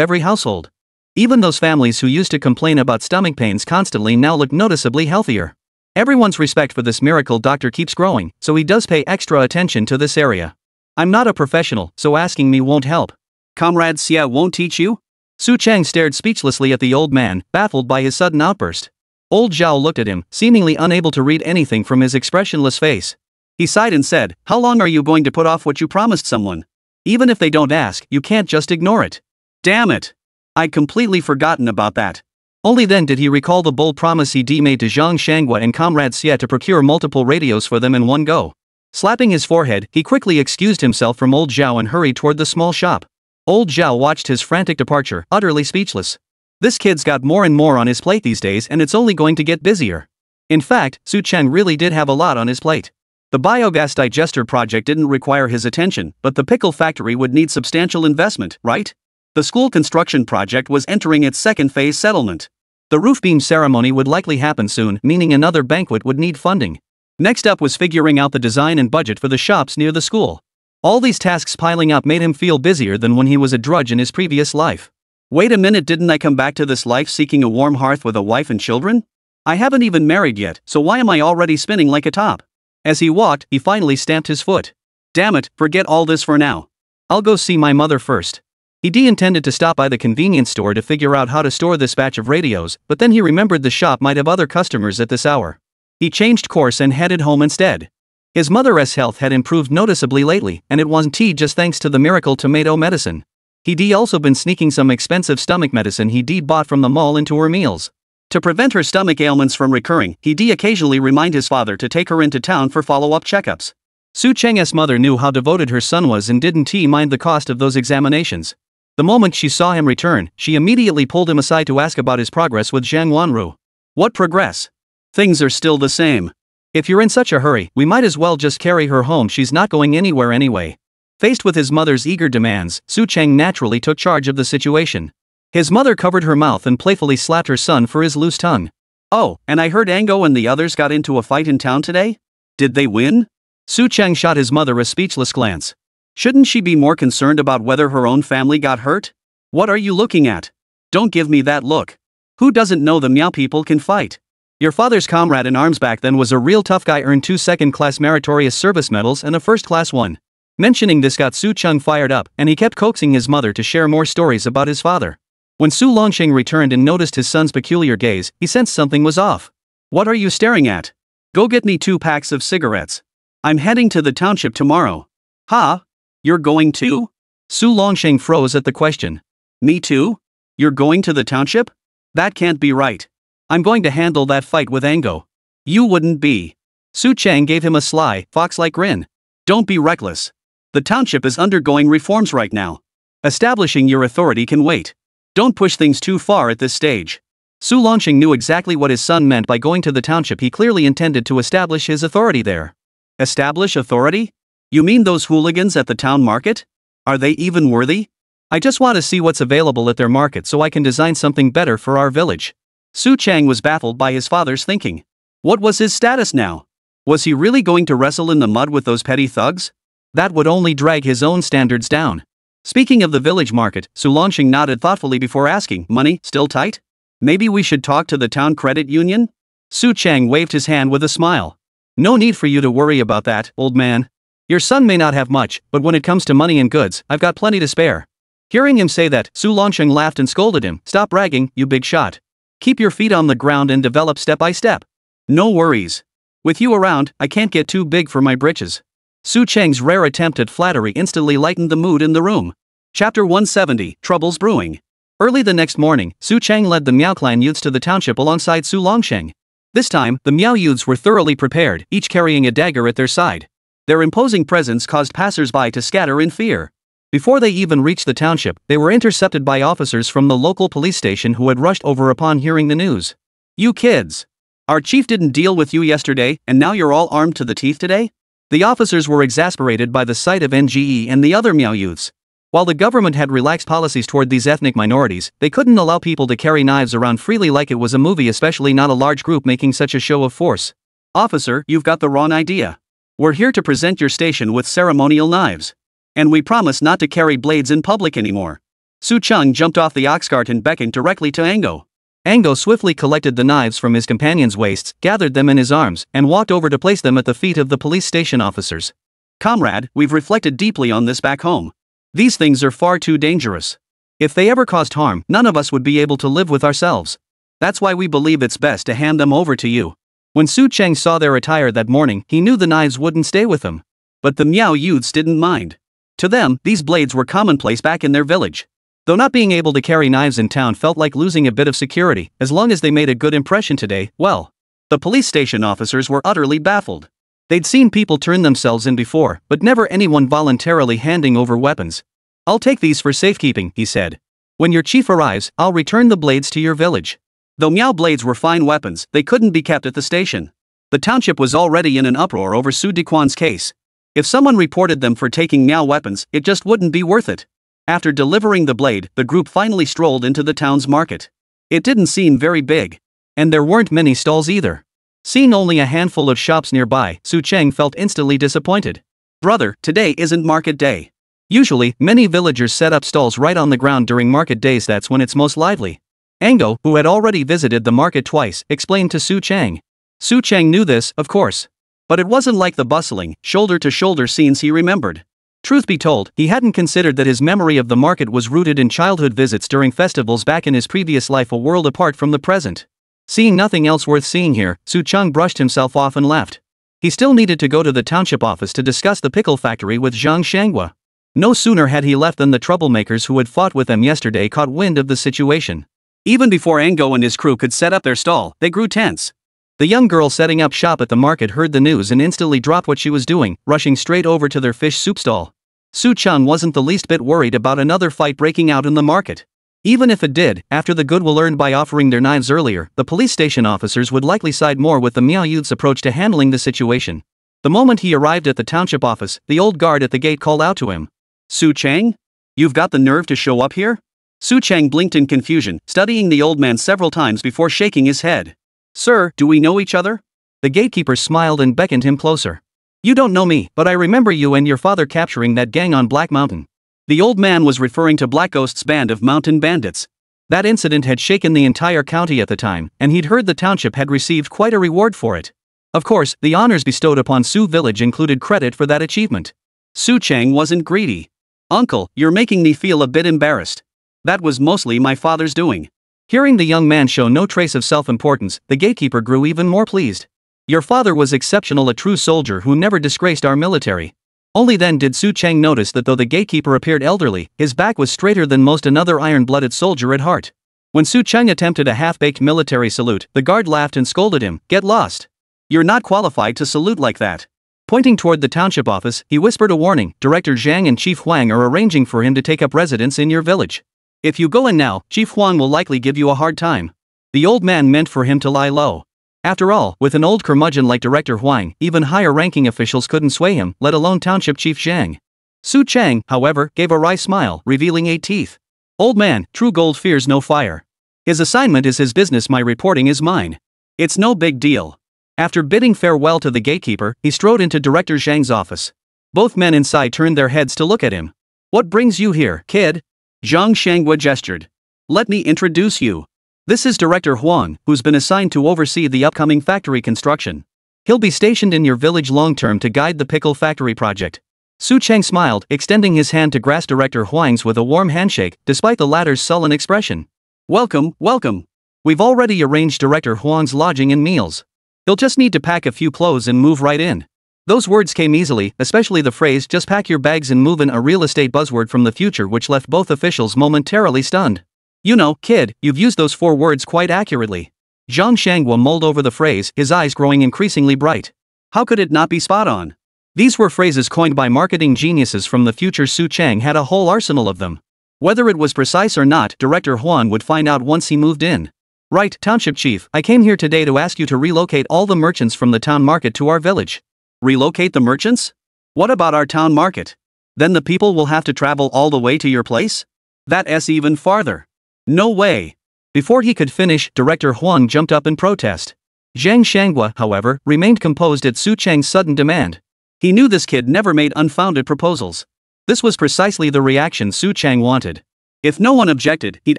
every household. Even those families who used to complain about stomach pains constantly now looked noticeably healthier. Everyone's respect for this miracle doctor keeps growing, so he does pay extra attention to this area. I'm not a professional, so asking me won't help. Comrade Xia won't teach you? Su Chang stared speechlessly at the old man, baffled by his sudden outburst. Old Zhao looked at him, seemingly unable to read anything from his expressionless face. He sighed and said, "How long are you going to put off what you promised someone? Even if they don't ask, you can't just ignore it." Damn it! I'd completely forgotten about that. Only then did he recall the bold promise he'd made to Zhang Shanghua and Comrade Xia to procure multiple radios for them in one go. Slapping his forehead, he quickly excused himself from old Zhao and hurried toward the small shop. Old Zhao watched his frantic departure, utterly speechless. This kid's got more and more on his plate these days, and it's only going to get busier. In fact, Su Chang really did have a lot on his plate. The biogas digester project didn't require his attention, but the pickle factory would need substantial investment, right? The school construction project was entering its second phase settlement. The roof beam ceremony would likely happen soon, meaning another banquet would need funding. Next up was figuring out the design and budget for the shops near the school. All these tasks piling up made him feel busier than when he was a drudge in his previous life. Wait a minute, didn't I come back to this life seeking a warm hearth with a wife and children? I haven't even married yet, so why am I already spinning like a top? As he walked, he finally stamped his foot. Damn it, forget all this for now. I'll go see my mother first. He intended to stop by the convenience store to figure out how to store this batch of radios, but then he remembered the shop might have other customers at this hour. He changed course and headed home instead. His mother's health had improved noticeably lately, and it wasn't just thanks to the miracle tomato medicine. He'd also been sneaking some expensive stomach medicine he'd bought from the mall into her meals. To prevent her stomach ailments from recurring, he'd occasionally remind his father to take her into town for follow-up checkups. Su Cheng's mother knew how devoted her son was and didn't mind the cost of those examinations. The moment she saw him return, she immediately pulled him aside to ask about his progress with Zhang Wanru. What progress? Things are still the same. If you're in such a hurry, we might as well just carry her home, she's not going anywhere anyway. Faced with his mother's eager demands, Su Cheng naturally took charge of the situation. His mother covered her mouth and playfully slapped her son for his loose tongue. Oh, and I heard Ango and the others got into a fight in town today? Did they win? Su Cheng shot his mother a speechless glance. Shouldn't she be more concerned about whether her own family got hurt? What are you looking at? Don't give me that look. Who doesn't know the Miao people can fight? Your father's comrade in arms back then was a real tough guy, earned 2 second-class meritorious service medals and a first-class one. Mentioning this got Su Cheng fired up, and he kept coaxing his mother to share more stories about his father. When Su Longxing returned and noticed his son's peculiar gaze, he sensed something was off. What are you staring at? Go get me 2 packs of cigarettes. I'm heading to the township tomorrow. Huh? You're going too? Su Longxing froze at the question. Me too? You're going to the township? That can't be right. I'm going to handle that fight with Ango. You wouldn't be. Su Chang gave him a sly, fox-like grin. Don't be reckless. The township is undergoing reforms right now. Establishing your authority can wait. Don't push things too far at this stage. Su Longxing knew exactly what his son meant by going to the township. He clearly intended to establish his authority there. Establish authority? You mean those hooligans at the town market? Are they even worthy? I just want to see what's available at their market so I can design something better for our village. Su Chang was baffled by his father's thinking. What was his status now? Was he really going to wrestle in the mud with those petty thugs? That would only drag his own standards down. Speaking of the village market, Su Longxing nodded thoughtfully before asking, money still tight? Maybe we should talk to the town credit union? Su Chang waved his hand with a smile. No need for you to worry about that, old man. Your son may not have much, but when it comes to money and goods, I've got plenty to spare. Hearing him say that, Su Longxing laughed and scolded him. Stop bragging, you big shot. Keep your feet on the ground and develop step by step. No worries. With you around, I can't get too big for my britches. Su Chang's rare attempt at flattery instantly lightened the mood in the room. Chapter 170, Troubles Brewing. Early the next morning, Su Chang led the Miao clan youths to the township alongside Su Longxing. This time, the Miao youths were thoroughly prepared, each carrying a dagger at their side. Their imposing presence caused passers-by to scatter in fear. Before they even reached the township, they were intercepted by officers from the local police station who had rushed over upon hearing the news. You kids! Our chief didn't deal with you yesterday, and now you're all armed to the teeth today? The officers were exasperated by the sight of NGE and the other Miao youths. While the government had relaxed policies toward these ethnic minorities, they couldn't allow people to carry knives around freely like it was a movie, especially not a large group making such a show of force. Officer, you've got the wrong idea. We're here to present your station with ceremonial knives. And we promise not to carry blades in public anymore. Su Chang jumped off the ox cart and beckoned directly to Ango. Ango swiftly collected the knives from his companion's waists, gathered them in his arms, and walked over to place them at the feet of the police station officers. Comrade, we've reflected deeply on this back home. These things are far too dangerous. If they ever caused harm, none of us would be able to live with ourselves. That's why we believe it's best to hand them over to you. When Su Chang saw their attire that morning, he knew the knives wouldn't stay with them. But the Miao youths didn't mind. To them, these blades were commonplace back in their village. Though not being able to carry knives in town felt like losing a bit of security, as long as they made a good impression today, well. The police station officers were utterly baffled. They'd seen people turn themselves in before, but never anyone voluntarily handing over weapons. I'll take these for safekeeping, he said. When your chief arrives, I'll return the blades to your village. Though Miao blades were fine weapons, they couldn't be kept at the station. The township was already in an uproar over Su Dequan's case. If someone reported them for taking Miao weapons, it just wouldn't be worth it. After delivering the blade, the group finally strolled into the town's market. It didn't seem very big. And there weren't many stalls either. Seeing only a handful of shops nearby, Su Chang felt instantly disappointed. Brother, today isn't market day. Usually, many villagers set up stalls right on the ground during market days. That's when it's most lively. Ango, who had already visited the market twice, explained to Su Chang. Su Chang knew this, of course. But it wasn't like the bustling, shoulder-to-shoulder scenes he remembered. Truth be told, he hadn't considered that his memory of the market was rooted in childhood visits during festivals back in his previous life, a world apart from the present. Seeing nothing else worth seeing here, Su Chang brushed himself off and left. He still needed to go to the township office to discuss the pickle factory with Zhang Shanghua. No sooner had he left than the troublemakers who had fought with them yesterday caught wind of the situation. Even before Ango and his crew could set up their stall, they grew tense. The young girl setting up shop at the market heard the news and instantly dropped what she was doing, rushing straight over to their fish soup stall. Su Chang wasn't the least bit worried about another fight breaking out in the market. Even if it did, after the goodwill earned by offering their knives earlier, the police station officers would likely side more with the Miao youth's approach to handling the situation. The moment he arrived at the township office, the old guard at the gate called out to him. Su Chang? You've got the nerve to show up here? Su Chang blinked in confusion, studying the old man several times before shaking his head. Sir, do we know each other? The gatekeeper smiled and beckoned him closer. You don't know me, but I remember you and your father capturing that gang on Black Mountain. The old man was referring to Black Ghost's band of mountain bandits. That incident had shaken the entire county at the time, and he'd heard the township had received quite a reward for it. Of course, the honors bestowed upon Su Village included credit for that achievement. Su Chang wasn't greedy. Uncle, you're making me feel a bit embarrassed. That was mostly my father's doing. Hearing the young man show no trace of self-importance, the gatekeeper grew even more pleased. Your father was exceptional, a true soldier who never disgraced our military. Only then did Su Chang notice that though the gatekeeper appeared elderly, his back was straighter than most, another iron-blooded soldier at heart. When Su Chang attempted a half-baked military salute, the guard laughed and scolded him, "Get lost." You're not qualified to salute like that. Pointing toward the township office, he whispered a warning. Director Zhang and Chief Huang are arranging for him to take up residence in your village. If you go in now, Chief Huang will likely give you a hard time. The old man meant for him to lie low. After all, with an old curmudgeon like Director Huang, even higher-ranking officials couldn't sway him, let alone Township Chief Zhang. Su Chang, however, gave a wry smile, revealing 8 teeth. Old man, true gold fears no fire. His assignment is his business, my reporting is mine. It's no big deal. After bidding farewell to the gatekeeper, he strode into Director Zhang's office. Both men inside turned their heads to look at him. What brings you here, kid? Zhang Shanghua gestured. Let me introduce you. This is Director Huang, who's been assigned to oversee the upcoming factory construction. He'll be stationed in your village long-term to guide the pickle factory project. Su Chang smiled, extending his hand to grasp Director Huang's with a warm handshake, despite the latter's sullen expression. Welcome, welcome. We've already arranged Director Huang's lodging and meals. He'll just need to pack a few clothes and move right in. Those words came easily, especially the phrase "just pack your bags and move in," a real estate buzzword from the future which left both officials momentarily stunned. You know, kid, you've used those 4 words quite accurately. Zhang Shanghua mulled over the phrase, his eyes growing increasingly bright. How could it not be spot on? These were phrases coined by marketing geniuses from the future. Su Chang had a whole arsenal of them. Whether it was precise or not, Director Huang would find out once he moved in. Right, Township Chief, I came here today to ask you to relocate all the merchants from the town market to our village. Relocate the merchants? What about our town market? Then the people will have to travel all the way to your place? That's even farther. No way. Before he could finish, Director Huang jumped up in protest. Zhang Shanghua, however, remained composed at Su Chang's sudden demand. He knew this kid never made unfounded proposals. This was precisely the reaction Su Chang wanted. If no one objected, he'd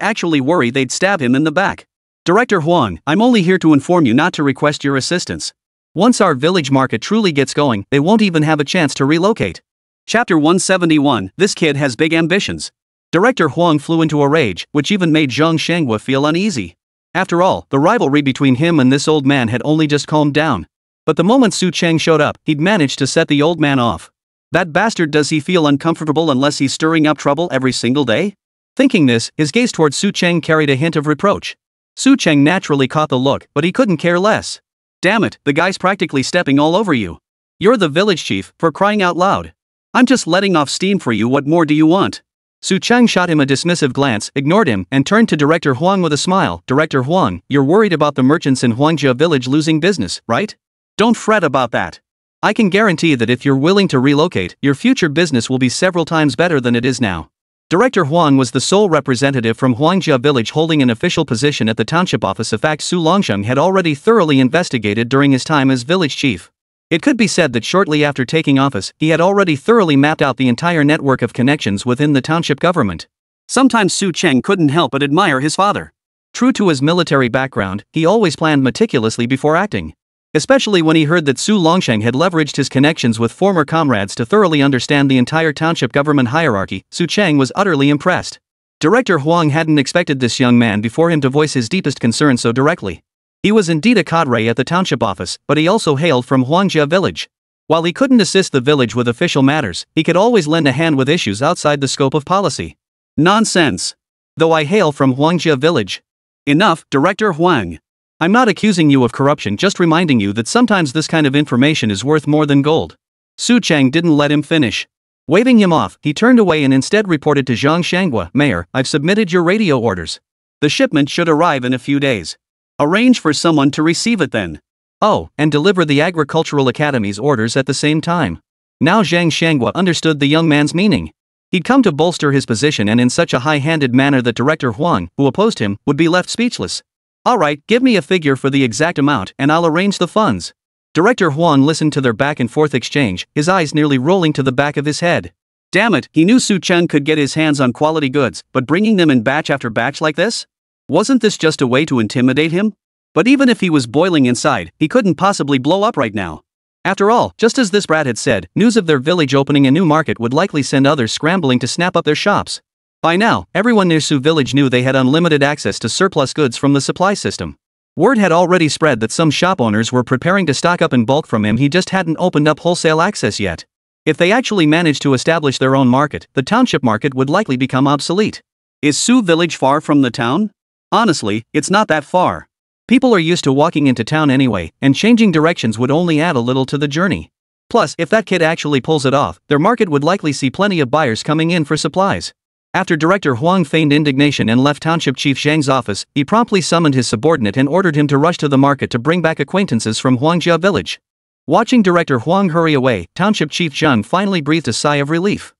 actually worry they'd stab him in the back. Director Huang, I'm only here to inform you not to request your assistance. Once our village market truly gets going, they won't even have a chance to relocate. Chapter 171, This kid has big ambitions. Director Huang flew into a rage, which even made Zhang Shanghua feel uneasy. After all, the rivalry between him and this old man had only just calmed down. But the moment Su Chang showed up, he'd managed to set the old man off. That bastard, does he feel uncomfortable unless he's stirring up trouble every single day? Thinking this, his gaze toward Su Chang carried a hint of reproach. Su Chang naturally caught the look, but he couldn't care less. Damn it, the guy's practically stepping all over you. You're the village chief, for crying out loud. I'm just letting off steam for you, what more do you want? Su Chang shot him a dismissive glance, ignored him, and turned to Director Huang with a smile. Director Huang, you're worried about the merchants in Huangjia village losing business, right? Don't fret about that. I can guarantee that if you're willing to relocate, your future business will be several times better than it is now. Director Huang was the sole representative from Huangjia village holding an official position at the township office, a fact Su Longsheng had already thoroughly investigated during his time as village chief. It could be said that shortly after taking office, he had already thoroughly mapped out the entire network of connections within the township government. Sometimes Su Chang couldn't help but admire his father. True to his military background, he always planned meticulously before acting. Especially when he heard that Su Longsheng had leveraged his connections with former comrades to thoroughly understand the entire township government hierarchy, Su Chang was utterly impressed. Director Huang hadn't expected this young man before him to voice his deepest concern so directly. He was indeed a cadre at the township office, but he also hailed from Huangjia village. While he couldn't assist the village with official matters, he could always lend a hand with issues outside the scope of policy. Nonsense. Though I hail from Huangjia village. Enough, Director Huang. I'm not accusing you of corruption, just reminding you that sometimes this kind of information is worth more than gold. Su Chang didn't let him finish. Waving him off, he turned away and instead reported to Zhang Shanghua, Mayor, I've submitted your radio orders. The shipment should arrive in a few days. Arrange for someone to receive it then. Oh, and deliver the Agricultural Academy's orders at the same time. Now Zhang Shanghua understood the young man's meaning. He'd come to bolster his position and in such a high-handed manner that Director Huang, who opposed him, would be left speechless. Alright, give me a figure for the exact amount and I'll arrange the funds. Director Huang listened to their back-and-forth exchange, his eyes nearly rolling to the back of his head. Damn it, he knew Su Chang could get his hands on quality goods, but bringing them in batch after batch like this? Wasn't this just a way to intimidate him? But even if he was boiling inside, he couldn't possibly blow up right now. After all, just as this brat had said, news of their village opening a new market would likely send others scrambling to snap up their shops. By now, everyone near Su village knew they had unlimited access to surplus goods from the supply system. Word had already spread that some shop owners were preparing to stock up in bulk from him, he just hadn't opened up wholesale access yet. If they actually managed to establish their own market, the township market would likely become obsolete. Is Su village far from the town? Honestly, it's not that far. People are used to walking into town anyway, and changing directions would only add a little to the journey. Plus, if that kid actually pulls it off, their market would likely see plenty of buyers coming in for supplies. After Director Huang feigned indignation and left Township Chief Zhang's office, he promptly summoned his subordinate and ordered him to rush to the market to bring back acquaintances from Huangjia village. Watching Director Huang hurry away, Township Chief Zhang finally breathed a sigh of relief.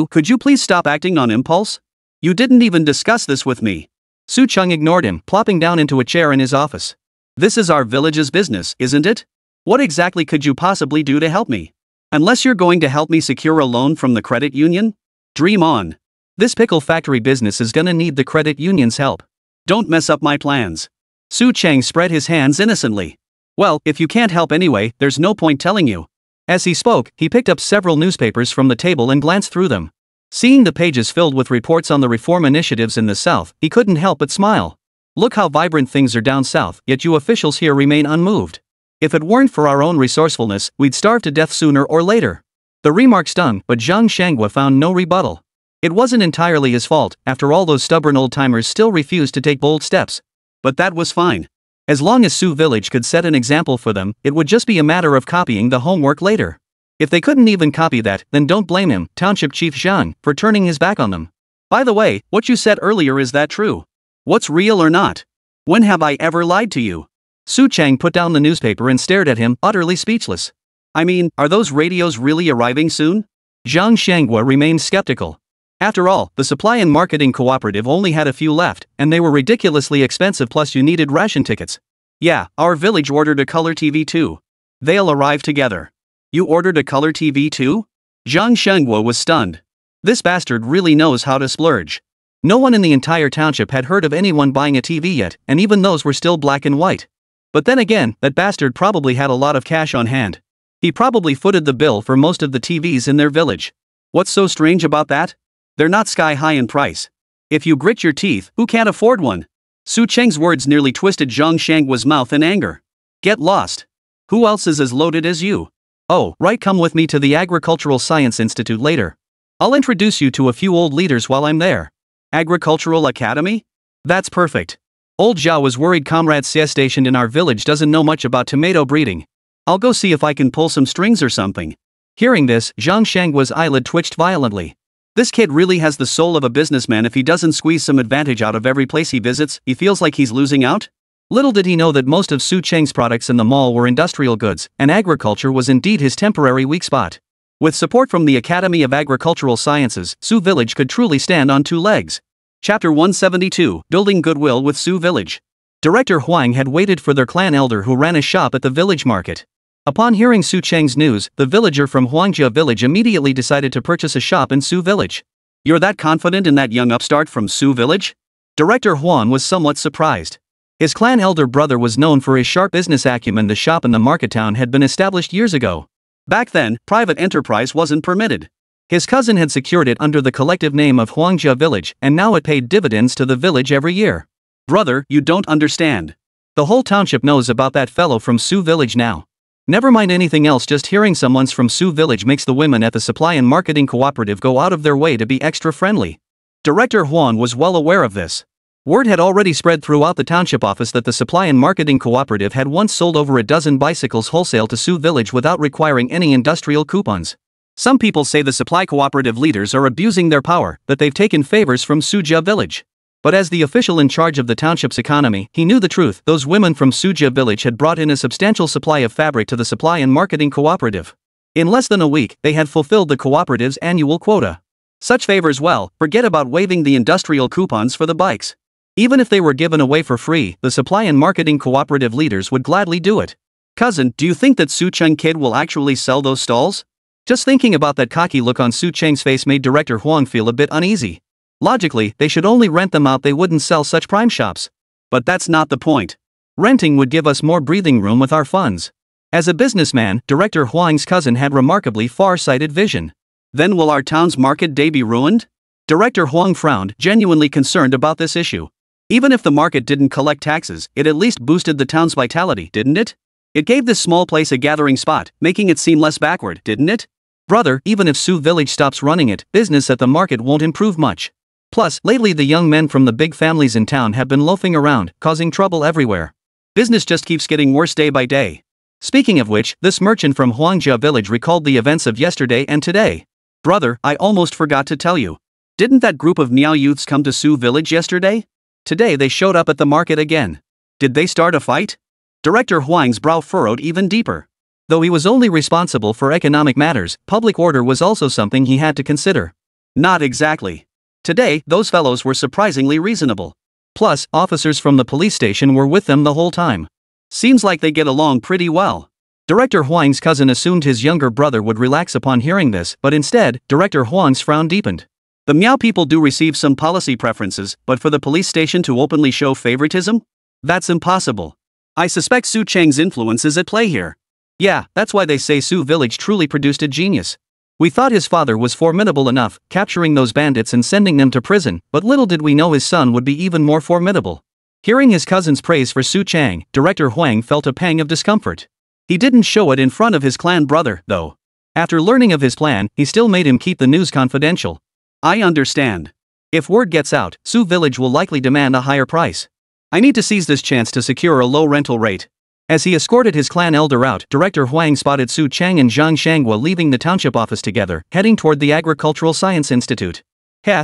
Could you please stop acting on impulse? You didn't even discuss this with me. Su Cheng ignored him, plopping down into a chair in his office. This is our village's business, isn't it? What exactly could you possibly do to help me? Unless you're going to help me secure a loan from the credit union? Dream on. This pickle factory business is gonna need the credit union's help. Don't mess up my plans. Su Cheng spread his hands innocently. Well, if you can't help anyway, there's no point telling you. As he spoke, he picked up several newspapers from the table and glanced through them. Seeing the pages filled with reports on the reform initiatives in the south, he couldn't help but smile. Look how vibrant things are down south, yet you officials here remain unmoved. If it weren't for our own resourcefulness, we'd starve to death sooner or later. The remark stung, but Zhang Shanghua found no rebuttal. It wasn't entirely his fault, after all those stubborn old-timers still refused to take bold steps. But that was fine. As long as Su Village could set an example for them, it would just be a matter of copying the homework later. If they couldn't even copy that, then don't blame him, Township Chief Zhang, for turning his back on them. By the way, what you said earlier, is that true? What's real or not? When have I ever lied to you? Su Cheng put down the newspaper and stared at him, utterly speechless. I mean, are those radios really arriving soon? Zhang Shanghua remained skeptical. After all, the supply and marketing cooperative only had a few left, and they were ridiculously expensive, plus you needed ration tickets. Yeah, our village ordered a color TV too. They'll arrive together. You ordered a color TV too? Zhang Shenghua was stunned. This bastard really knows how to splurge. No one in the entire township had heard of anyone buying a TV yet, and even those were still black and white. But then again, that bastard probably had a lot of cash on hand. He probably footed the bill for most of the TVs in their village. What's so strange about that? They're not sky high in price. If you grit your teeth, who can't afford one? Su Cheng's words nearly twisted Zhang Shanghua's mouth in anger. Get lost. Who else is as loaded as you? Oh, right, come with me to the Agricultural Science Institute later. I'll introduce you to a few old leaders while I'm there. Agricultural Academy? That's perfect. Old Zhao was worried Comrade Xie stationed in our village doesn't know much about tomato breeding. I'll go see if I can pull some strings or something. Hearing this, Zhang Shanghua's eyelid twitched violently. This kid really has the soul of a businessman. If he doesn't squeeze some advantage out of every place he visits, he feels like he's losing out? Little did he know that most of Su Cheng's products in the mall were industrial goods, and agriculture was indeed his temporary weak spot. With support from the Academy of Agricultural Sciences, Su Village could truly stand on two legs. Chapter 172, Building Goodwill with Su Village. Director Huang had waited for their clan elder who ran a shop at the village market. Upon hearing Su Cheng's news, the villager from Huangjia village immediately decided to purchase a shop in Su Village. You're that confident in that young upstart from Su Village? Director Huang was somewhat surprised. His clan elder brother was known for his sharp business acumen. The shop in the market town had been established years ago. Back then, private enterprise wasn't permitted. His cousin had secured it under the collective name of Huangjia village, and now it paid dividends to the village every year. Brother, you don't understand. The whole township knows about that fellow from Su Village now. Never mind anything else, just hearing someone's from Su Village makes the women at the supply and marketing cooperative go out of their way to be extra friendly. Director Huan was well aware of this. Word had already spread throughout the township office that the supply and marketing cooperative had once sold over a dozen bicycles wholesale to Su Village without requiring any industrial coupons. Some people say the supply cooperative leaders are abusing their power, that they've taken favors from Sujia village. But as the official in charge of the township's economy, he knew the truth. Those women from Sujia village had brought in a substantial supply of fabric to the supply and marketing cooperative. In less than a week, they had fulfilled the cooperative's annual quota. Such favors, well, forget about waiving the industrial coupons for the bikes. Even if they were given away for free, the supply and marketing cooperative leaders would gladly do it. Cousin, do you think that Su Cheng kid will actually sell those stalls? Just thinking about that cocky look on Su Cheng's face made Director Huang feel a bit uneasy. Logically, they should only rent them out, they wouldn't sell such prime shops. But that's not the point. Renting would give us more breathing room with our funds. As a businessman, Director Huang's cousin had remarkably far-sighted vision. Then will our town's market day be ruined? Director Huang frowned, genuinely concerned about this issue. Even if the market didn't collect taxes, it at least boosted the town's vitality, didn't it? It gave this small place a gathering spot, making it seem less backward, didn't it? Brother, even if Su Village stops running it, business at the market won't improve much. Plus, lately the young men from the big families in town have been loafing around, causing trouble everywhere. Business just keeps getting worse day by day. Speaking of which, this merchant from Huangjia village recalled the events of yesterday and today. Brother, I almost forgot to tell you. Didn't that group of Miao youths come to Su village yesterday? Today they showed up at the market again. Did they start a fight? Director Huang's brow furrowed even deeper. Though he was only responsible for economic matters, public order was also something he had to consider. Not exactly. Today, those fellows were surprisingly reasonable. Plus, officers from the police station were with them the whole time. Seems like they get along pretty well. Director Huang's cousin assumed his younger brother would relax upon hearing this, but instead, Director Huang's frown deepened. The Miao people do receive some policy preferences, but for the police station to openly show favoritism? That's impossible. I suspect Su Cheng's influence is at play here. Yeah, that's why they say Su village truly produced a genius. We thought his father was formidable enough, capturing those bandits and sending them to prison, but little did we know his son would be even more formidable. Hearing his cousin's praise for Su Cheng, Director Huang felt a pang of discomfort. He didn't show it in front of his clan brother, though. After learning of his plan, he still made him keep the news confidential. I understand. If word gets out, Su village will likely demand a higher price. I need to seize this chance to secure a low rental rate. As he escorted his clan elder out, Director Huang spotted Su Cheng and Zhang Shanghua leaving the township office together, heading toward the Agricultural Science Institute.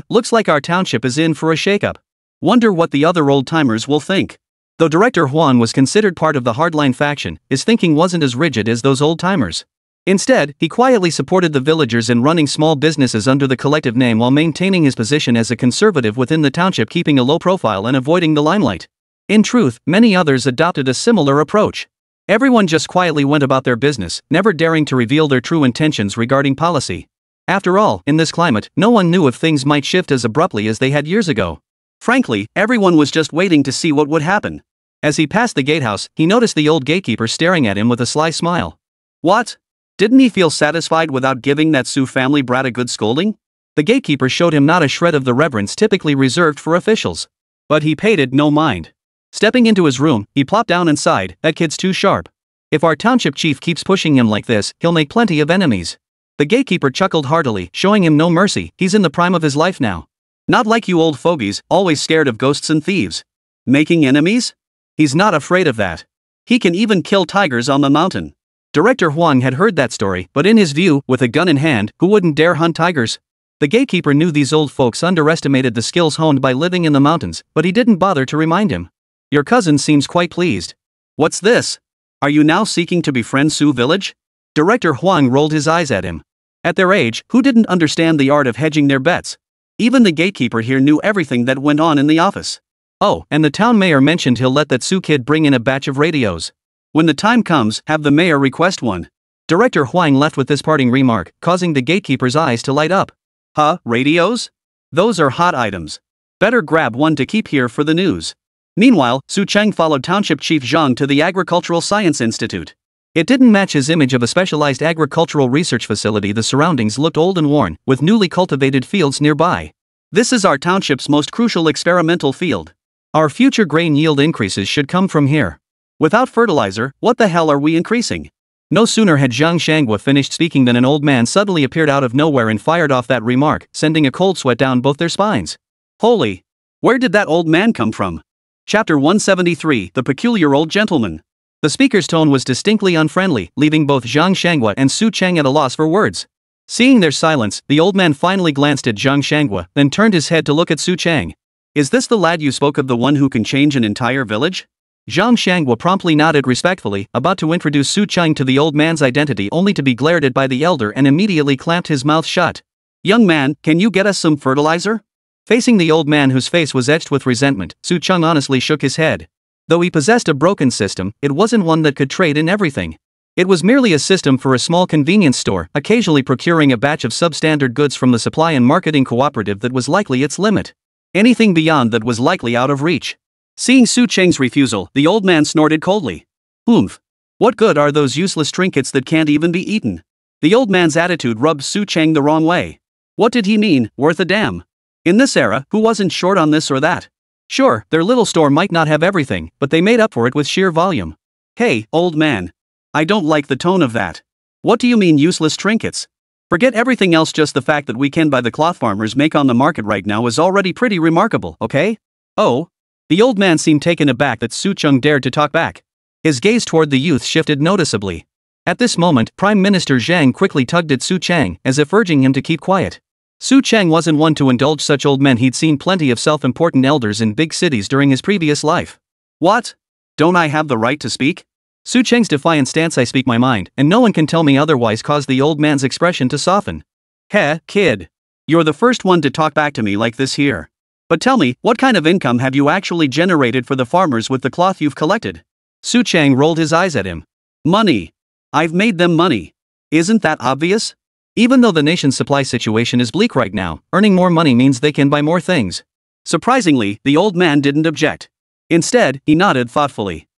Looks like our township is in for a shakeup. Wonder what the other old-timers will think. Though Director Huang was considered part of the hardline faction, his thinking wasn't as rigid as those old-timers. Instead, he quietly supported the villagers in running small businesses under the collective name while maintaining his position as a conservative within the township, keeping a low profile and avoiding the limelight. In truth, many others adopted a similar approach. Everyone just quietly went about their business, never daring to reveal their true intentions regarding policy. After all, in this climate, no one knew if things might shift as abruptly as they had years ago. Frankly, everyone was just waiting to see what would happen. As he passed the gatehouse, he noticed the old gatekeeper staring at him with a sly smile. What? Didn't he feel satisfied without giving that Su family brat a good scolding? The gatekeeper showed him not a shred of the reverence typically reserved for officials. But he paid it no mind. Stepping into his room, he plopped down and sighed, that kid's too sharp. If our township chief keeps pushing him like this, he'll make plenty of enemies. The gatekeeper chuckled heartily, showing him no mercy. He's in the prime of his life now. Not like you old fogies, always scared of ghosts and thieves. Making enemies? He's not afraid of that. He can even kill tigers on the mountain. Director Huang had heard that story, but in his view, with a gun in hand, who wouldn't dare hunt tigers? The gatekeeper knew these old folks underestimated the skills honed by living in the mountains, but he didn't bother to remind him. Your cousin seems quite pleased. What's this? Are you now seeking to befriend Su village? Director Huang rolled his eyes at him. At their age, who didn't understand the art of hedging their bets? Even the gatekeeper here knew everything that went on in the office. Oh, and the town mayor mentioned he'll let that Su kid bring in a batch of radios. When the time comes, have the mayor request one. Director Huang left with this parting remark, causing the gatekeeper's eyes to light up. Huh, radios? Those are hot items. Better grab one to keep here for the news. Meanwhile, Su Cheng followed Township Chief Zhang to the Agricultural Science Institute. It didn't match his image of a specialized agricultural research facility. The surroundings looked old and worn, with newly cultivated fields nearby. This is our township's most crucial experimental field. Our future grain yield increases should come from here. Without fertilizer, what the hell are we increasing? No sooner had Zhang Shanghua finished speaking than an old man suddenly appeared out of nowhere and fired off that remark, sending a cold sweat down both their spines. Holy! Where did that old man come from? Chapter 173, The Peculiar Old Gentleman. The speaker's tone was distinctly unfriendly, leaving both Zhang Shanghua and Su Cheng at a loss for words. Seeing their silence, the old man finally glanced at Zhang Shanghua, then turned his head to look at Su Cheng. Is this the lad you spoke of, the one who can change an entire village? Zhang Shanghua promptly nodded respectfully, about to introduce Su Cheng to the old man's identity only to be glared at by the elder and immediately clamped his mouth shut. Young man, can you get us some fertilizer? Facing the old man whose face was etched with resentment, Su Cheng honestly shook his head. Though he possessed a broken system, it wasn't one that could trade in everything. It was merely a system for a small convenience store, occasionally procuring a batch of substandard goods from the supply and marketing cooperative that was likely its limit. Anything beyond that was likely out of reach. Seeing Su Cheng's refusal, the old man snorted coldly. Oomph. What good are those useless trinkets that can't even be eaten? The old man's attitude rubbed Su Cheng the wrong way. What did he mean, worth a damn? In this era, who wasn't short on this or that? Sure, their little store might not have everything, but they made up for it with sheer volume. Hey, old man. I don't like the tone of that. What do you mean useless trinkets? Forget everything else, just the fact that we can buy the cloth farmers make on the market right now is already pretty remarkable, okay? Oh? The old man seemed taken aback that Su Cheng dared to talk back. His gaze toward the youth shifted noticeably. At this moment, Prime Minister Zhang quickly tugged at Su Cheng, as if urging him to keep quiet. Su Cheng wasn't one to indulge such old men. He'd seen plenty of self-important elders in big cities during his previous life. What? Don't I have the right to speak? Su Cheng's defiant stance, I speak my mind, and no one can tell me otherwise, caused the old man's expression to soften. Heh, kid. You're the first one to talk back to me like this here. But tell me, what kind of income have you actually generated for the farmers with the cloth you've collected? Su Cheng rolled his eyes at him. Money. I've made them money. Isn't that obvious? Even though the nation's supply situation is bleak right now, earning more money means they can buy more things. Surprisingly, the old man didn't object. Instead, he nodded thoughtfully.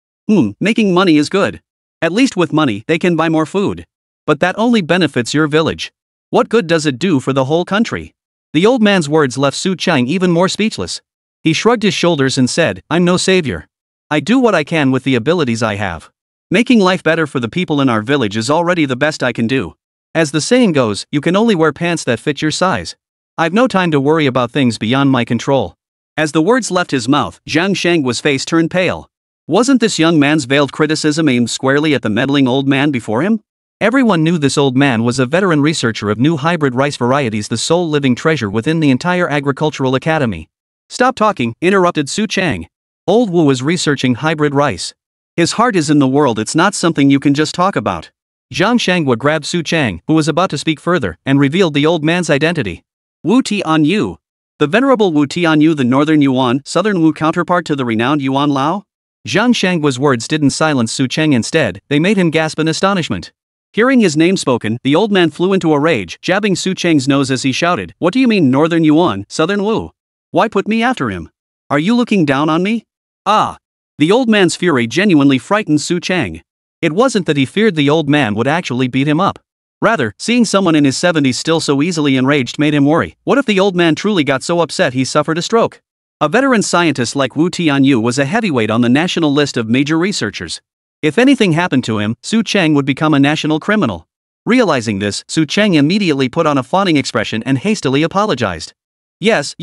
Making money is good. At least with money, they can buy more food. But that only benefits your village. What good does it do for the whole country? The old man's words left Su Cheng even more speechless. He shrugged his shoulders and said, I'm no savior. I do what I can with the abilities I have. Making life better for the people in our village is already the best I can do. As the saying goes, you can only wear pants that fit your size. I've no time to worry about things beyond my control. As the words left his mouth, Zhang Shangwa's face turned pale. Wasn't this young man's veiled criticism aimed squarely at the meddling old man before him? Everyone knew this old man was a veteran researcher of new hybrid rice varieties, the sole living treasure within the entire agricultural academy. Stop talking, interrupted Su Cheng. Old Wu was researching hybrid rice. His heart is in the world, it's not something you can just talk about. Zhang Shangwa grabbed Su Cheng, who was about to speak further, and revealed the old man's identity. Wu Tianyu. The venerable Wu Tianyu, the northern Yuan, southern Wu counterpart to the renowned Yuan Lao? Zhang Shangwa's words didn't silence Su Cheng, instead, they made him gasp in astonishment. Hearing his name spoken, the old man flew into a rage, jabbing Su Cheng's nose as he shouted, What do you mean northern Yuan, southern Wu? Why put me after him? Are you looking down on me? Ah! The old man's fury genuinely frightened Su Cheng. It wasn't that he feared the old man would actually beat him up. Rather, seeing someone in his 70s still so easily enraged made him worry. What if the old man truly got so upset he suffered a stroke? A veteran scientist like Wu Tianyu was a heavyweight on the national list of major researchers. If anything happened to him, Su Cheng would become a national criminal. Realizing this, Su Cheng immediately put on a fawning expression and hastily apologized. Yes.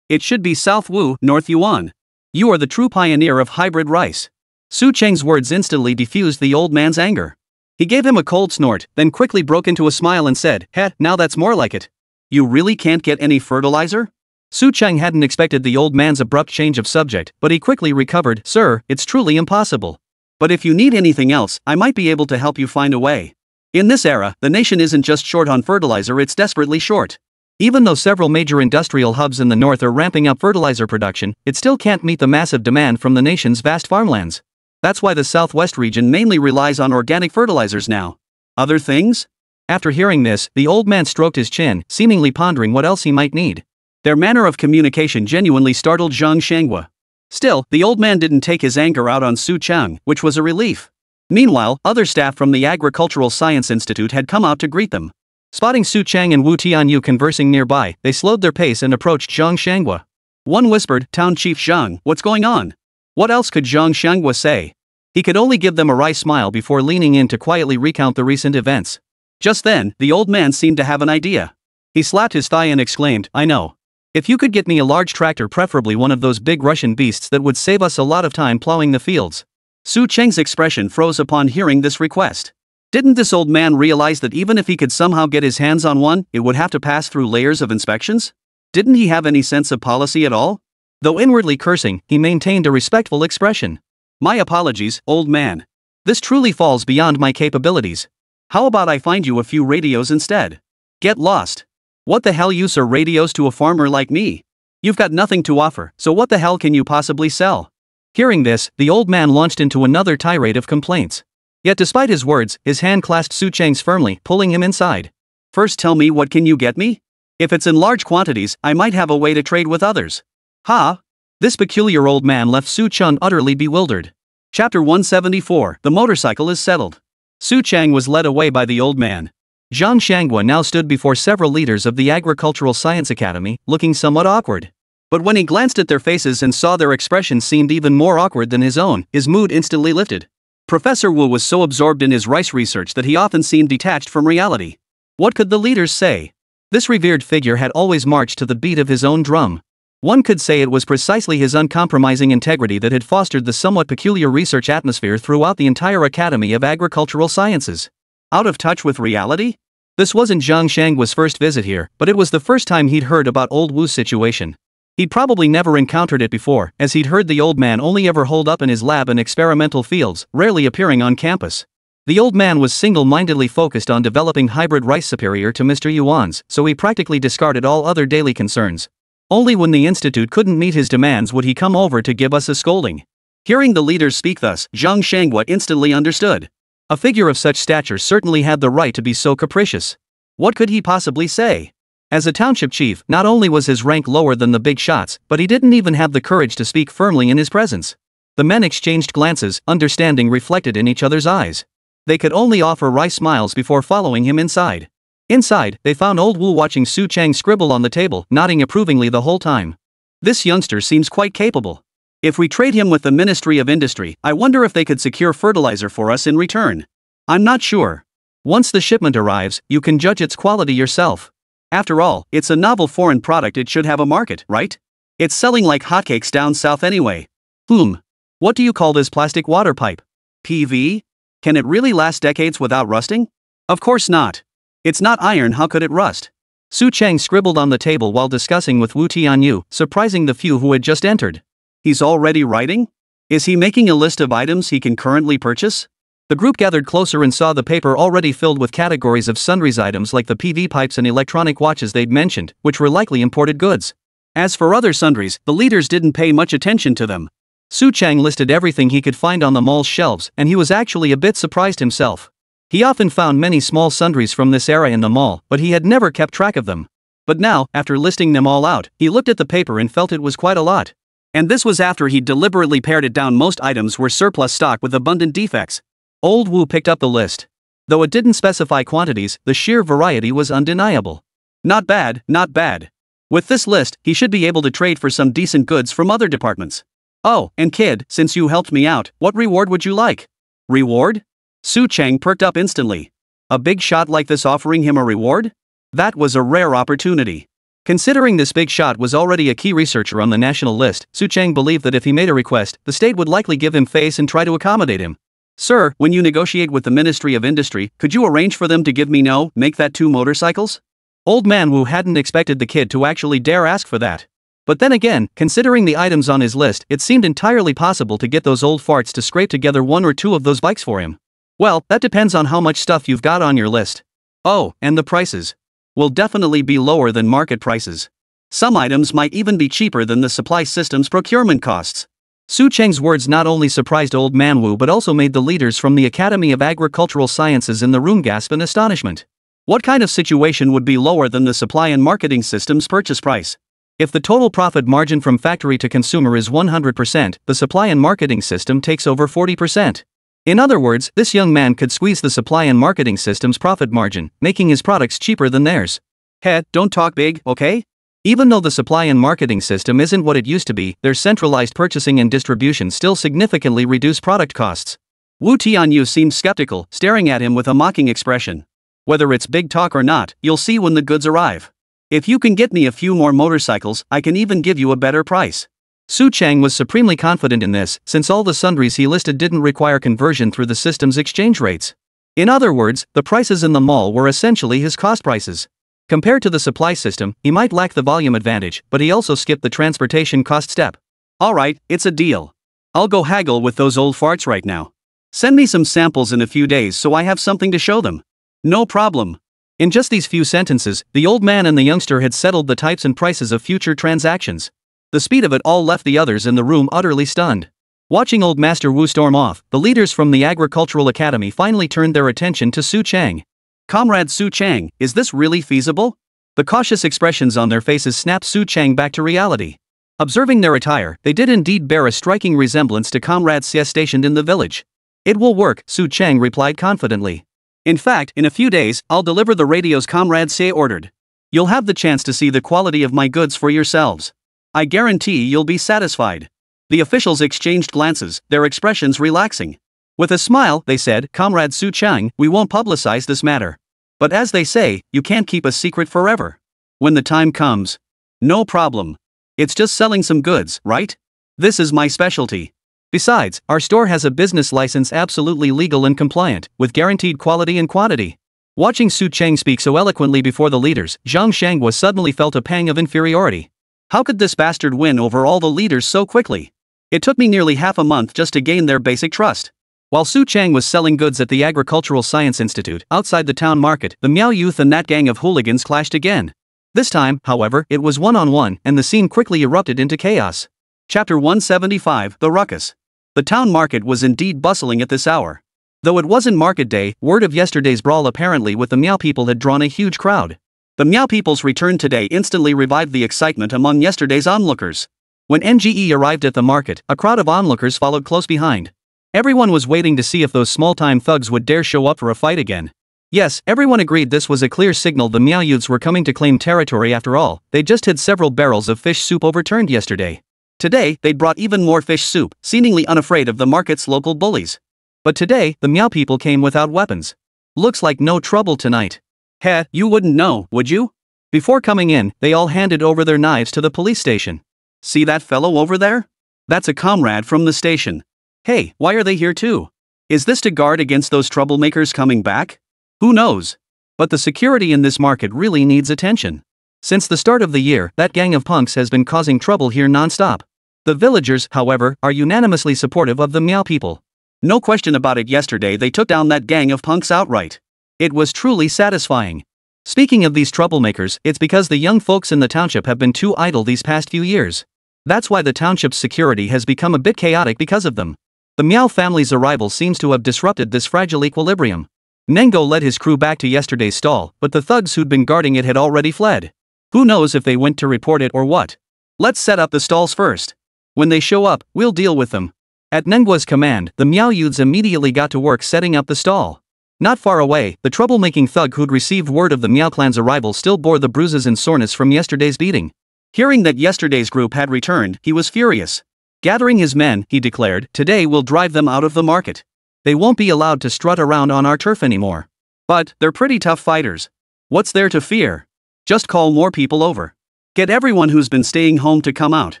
It should be South Wu, North Yuan. You are the true pioneer of hybrid rice. Su Cheng's words instantly diffused the old man's anger. He gave him a cold snort, then quickly broke into a smile and said, now that's more like it. You really can't get any fertilizer? Su Cheng hadn't expected the old man's abrupt change of subject, but he quickly recovered. Sir, it's truly impossible. But if you need anything else, I might be able to help you find a way. In this era, the nation isn't just short on fertilizer, it's desperately short. Even though several major industrial hubs in the north are ramping up fertilizer production, it still can't meet the massive demand from the nation's vast farmlands. That's why the southwest region mainly relies on organic fertilizers now. Other things? After hearing this, the old man stroked his chin, seemingly pondering what else he might need. Their manner of communication genuinely startled Zhang Shangwa. Still, the old man didn't take his anger out on Su Cheng, which was a relief. Meanwhile, other staff from the Agricultural Science Institute had come out to greet them. Spotting Su Cheng and Wu Tianyu conversing nearby, they slowed their pace and approached Zhang Shangwa. One whispered, Town Chief Zhang, what's going on? What else could Zhang Shangwa say? He could only give them a wry smile before leaning in to quietly recount the recent events. Just then, the old man seemed to have an idea. He slapped his thigh and exclaimed, I know. If you could get me a large tractor, preferably one of those big Russian beasts, that would save us a lot of time plowing the fields. Su Cheng's expression froze upon hearing this request. Didn't this old man realize that even if he could somehow get his hands on one, it would have to pass through layers of inspections? Didn't he have any sense of policy at all? Though inwardly cursing, he maintained a respectful expression. My apologies, old man. This truly falls beyond my capabilities. How about I find you a few radios instead? Get lost. What the hell use are radios to a farmer like me? You've got nothing to offer, so what the hell can you possibly sell? Hearing this, the old man launched into another tirade of complaints. Yet despite his words, his hand clasped Su Cheng's firmly, pulling him inside. First tell me, what can you get me? If it's in large quantities, I might have a way to trade with others. Ha! This peculiar old man left Su Cheng utterly bewildered. Chapter 174, The Motorcycle is Settled. Su Cheng was led away by the old man. Zhang Shangwa now stood before several leaders of the Agricultural Science Academy, looking somewhat awkward. But when he glanced at their faces and saw their expressions seemed even more awkward than his own, his mood instantly lifted. Professor Wu was so absorbed in his rice research that he often seemed detached from reality. What could the leaders say? This revered figure had always marched to the beat of his own drum. One could say it was precisely his uncompromising integrity that had fostered the somewhat peculiar research atmosphere throughout the entire Academy of Agricultural Sciences. Out of touch with reality? This wasn't Zhang Shang's first visit here, but it was the first time he'd heard about old Wu's situation. He'd probably never encountered it before, as he'd heard the old man only ever holed up in his lab in experimental fields, rarely appearing on campus. The old man was single-mindedly focused on developing hybrid rice superior to Mr. Yuan's, so he practically discarded all other daily concerns. Only when the institute couldn't meet his demands would he come over to give us a scolding. Hearing the leaders speak thus, Zhang Shangwa instantly understood. A figure of such stature certainly had the right to be so capricious. What could he possibly say? As a township chief, not only was his rank lower than the big shots, but he didn't even have the courage to speak firmly in his presence. The men exchanged glances, understanding reflected in each other's eyes. They could only offer wry smiles before following him inside. Inside, they found old Wu watching Su Chang scribble on the table, nodding approvingly the whole time. This youngster seems quite capable. If we trade him with the Ministry of Industry, I wonder if they could secure fertilizer for us in return. I'm not sure. Once the shipment arrives, you can judge its quality yourself. After all, it's a novel foreign product, it should have a market, right? It's selling like hotcakes down south anyway. What do you call this plastic water pipe? PV? Can it really last decades without rusting? Of course not. It's not iron, how could it rust? Su Chang scribbled on the table while discussing with Wu Tianyu, surprising the few who had just entered. He's already writing? Is he making a list of items he can currently purchase? The group gathered closer and saw the paper already filled with categories of sundries items like the PV pipes and electronic watches they'd mentioned, which were likely imported goods. As for other sundries, the leaders didn't pay much attention to them. Su Chang listed everything he could find on the mall's shelves, and he was actually a bit surprised himself. He often found many small sundries from this era in the mall, but he had never kept track of them. But now, after listing them all out, he looked at the paper and felt it was quite a lot. And this was after he'd deliberately pared it down. Most items were surplus stock with abundant defects. Old Wu picked up the list. Though it didn't specify quantities, the sheer variety was undeniable. Not bad, not bad. With this list, he should be able to trade for some decent goods from other departments. Oh, and kid, since you helped me out, what reward would you like? Reward? Su Chang perked up instantly. A big shot like this offering him a reward? That was a rare opportunity. Considering this big shot was already a key researcher on the national list, Su Chang believed that if he made a request, the state would likely give him face and try to accommodate him. Sir, when you negotiate with the Ministry of Industry, could you arrange for them to give me make that 2 motorcycles? Old man Wu hadn't expected the kid to actually dare ask for that. But then again, considering the items on his list, it seemed entirely possible to get those old farts to scrape together 1 or 2 of those bikes for him. Well, that depends on how much stuff you've got on your list. Oh, and the prices will definitely be lower than market prices. Some items might even be cheaper than the supply system's procurement costs. Su Chang's words not only surprised old man Wu but also made the leaders from the Academy of Agricultural Sciences in the room gasp in astonishment. What kind of situation would be lower than the supply and marketing system's purchase price? If the total profit margin from factory to consumer is 100%, the supply and marketing system takes over 40%. In other words, this young man could squeeze the supply and marketing system's profit margin, making his products cheaper than theirs. Hey, don't talk big, okay? Even though the supply and marketing system isn't what it used to be, their centralized purchasing and distribution still significantly reduce product costs. Wu Tianyu seemed skeptical, staring at him with a mocking expression. Whether it's big talk or not, you'll see when the goods arrive. If you can get me a few more motorcycles, I can even give you a better price. Su Chang was supremely confident in this, since all the sundries he listed didn't require conversion through the system's exchange rates. In other words, the prices in the mall were essentially his cost prices. Compared to the supply system, he might lack the volume advantage, but he also skipped the transportation cost step. Alright, it's a deal. I'll go haggle with those old farts right now. Send me some samples in a few days so I have something to show them. No problem. In just these few sentences, the old man and the youngster had settled the types and prices of future transactions. The speed of it all left the others in the room utterly stunned. Watching old Master Wu storm off, the leaders from the Agricultural Academy finally turned their attention to Su Chang. Comrade Su Chang, is this really feasible? The cautious expressions on their faces snapped Su Chang back to reality. Observing their attire, they did indeed bear a striking resemblance to comrades Xie stationed in the village. It will work, Su Chang replied confidently. In fact, in a few days, I'll deliver the radios Comrade Xie ordered. You'll have the chance to see the quality of my goods for yourselves. I guarantee you'll be satisfied. The officials exchanged glances, their expressions relaxing. With a smile, they said, Comrade Su Chang, we won't publicize this matter. But as they say, you can't keep a secret forever. When the time comes. No problem. It's just selling some goods, right? This is my specialty. Besides, our store has a business license absolutely legal and compliant, with guaranteed quality and quantity. Watching Su Cheng speak so eloquently before the leaders, Zhang Shangwa suddenly felt a pang of inferiority. How could this bastard win over all the leaders so quickly? It took me nearly half a month just to gain their basic trust. While Su Cheng was selling goods at the Agricultural Science Institute outside the town market, the Miao youth and that gang of hooligans clashed again. This time, however, it was one-on-one, and the scene quickly erupted into chaos. Chapter 175, The Ruckus. The town market was indeed bustling at this hour. Though it wasn't market day, word of yesterday's brawl apparently with the Miao people had drawn a huge crowd. The Miao people's return today instantly revived the excitement among yesterday's onlookers. When NGE arrived at the market, a crowd of onlookers followed close behind. Everyone was waiting to see if those small-time thugs would dare show up for a fight again. Yes, everyone agreed this was a clear signal the Miao youths were coming to claim territory after all. They just had several barrels of fish soup overturned yesterday. Today, they'd brought even more fish soup, seemingly unafraid of the market's local bullies. But today, the Miao people came without weapons. Looks like no trouble tonight. Heh, you wouldn't know, would you? Before coming in, they all handed over their knives to the police station. See that fellow over there? That's a comrade from the station. Hey, why are they here too? Is this to guard against those troublemakers coming back? Who knows? But the security in this market really needs attention. Since the start of the year, that gang of punks has been causing trouble here non-stop. The villagers, however, are unanimously supportive of the Miao people. No question about it, yesterday they took down that gang of punks outright. It was truly satisfying. Speaking of these troublemakers, it's because the young folks in the township have been too idle these past few years. That's why the township's security has become a bit chaotic because of them. The Miao family's arrival seems to have disrupted this fragile equilibrium. Nengo led his crew back to yesterday's stall, but the thugs who'd been guarding it had already fled. Who knows if they went to report it or what? Let's set up the stalls first. When they show up, we'll deal with them. At Nengwa's command, the Miao youths immediately got to work setting up the stall. Not far away, the troublemaking thug who'd received word of the Miao clan's arrival still bore the bruises and soreness from yesterday's beating. Hearing that yesterday's group had returned, he was furious. Gathering his men, he declared, today we'll drive them out of the market. They won't be allowed to strut around on our turf anymore. But, they're pretty tough fighters. What's there to fear? Just call more people over. Get everyone who's been staying home to come out.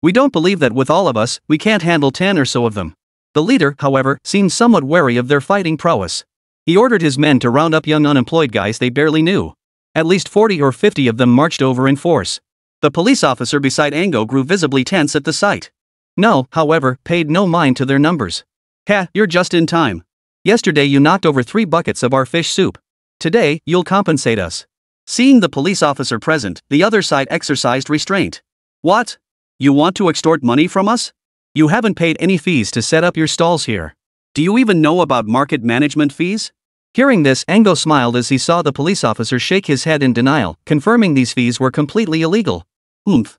We don't believe that with all of us, we can't handle 10 or so of them. The leader, however, seemed somewhat wary of their fighting prowess. He ordered his men to round up young unemployed guys they barely knew. At least 40 or 50 of them marched over in force. The police officer beside Ango grew visibly tense at the sight. No, however, paid no mind to their numbers. Heh, you're just in time. Yesterday you knocked over 3 buckets of our fish soup. Today, you'll compensate us. Seeing the police officer present, the other side exercised restraint. What? You want to extort money from us? You haven't paid any fees to set up your stalls here. Do you even know about market management fees? Hearing this, Ango smiled as he saw the police officer shake his head in denial, confirming these fees were completely illegal.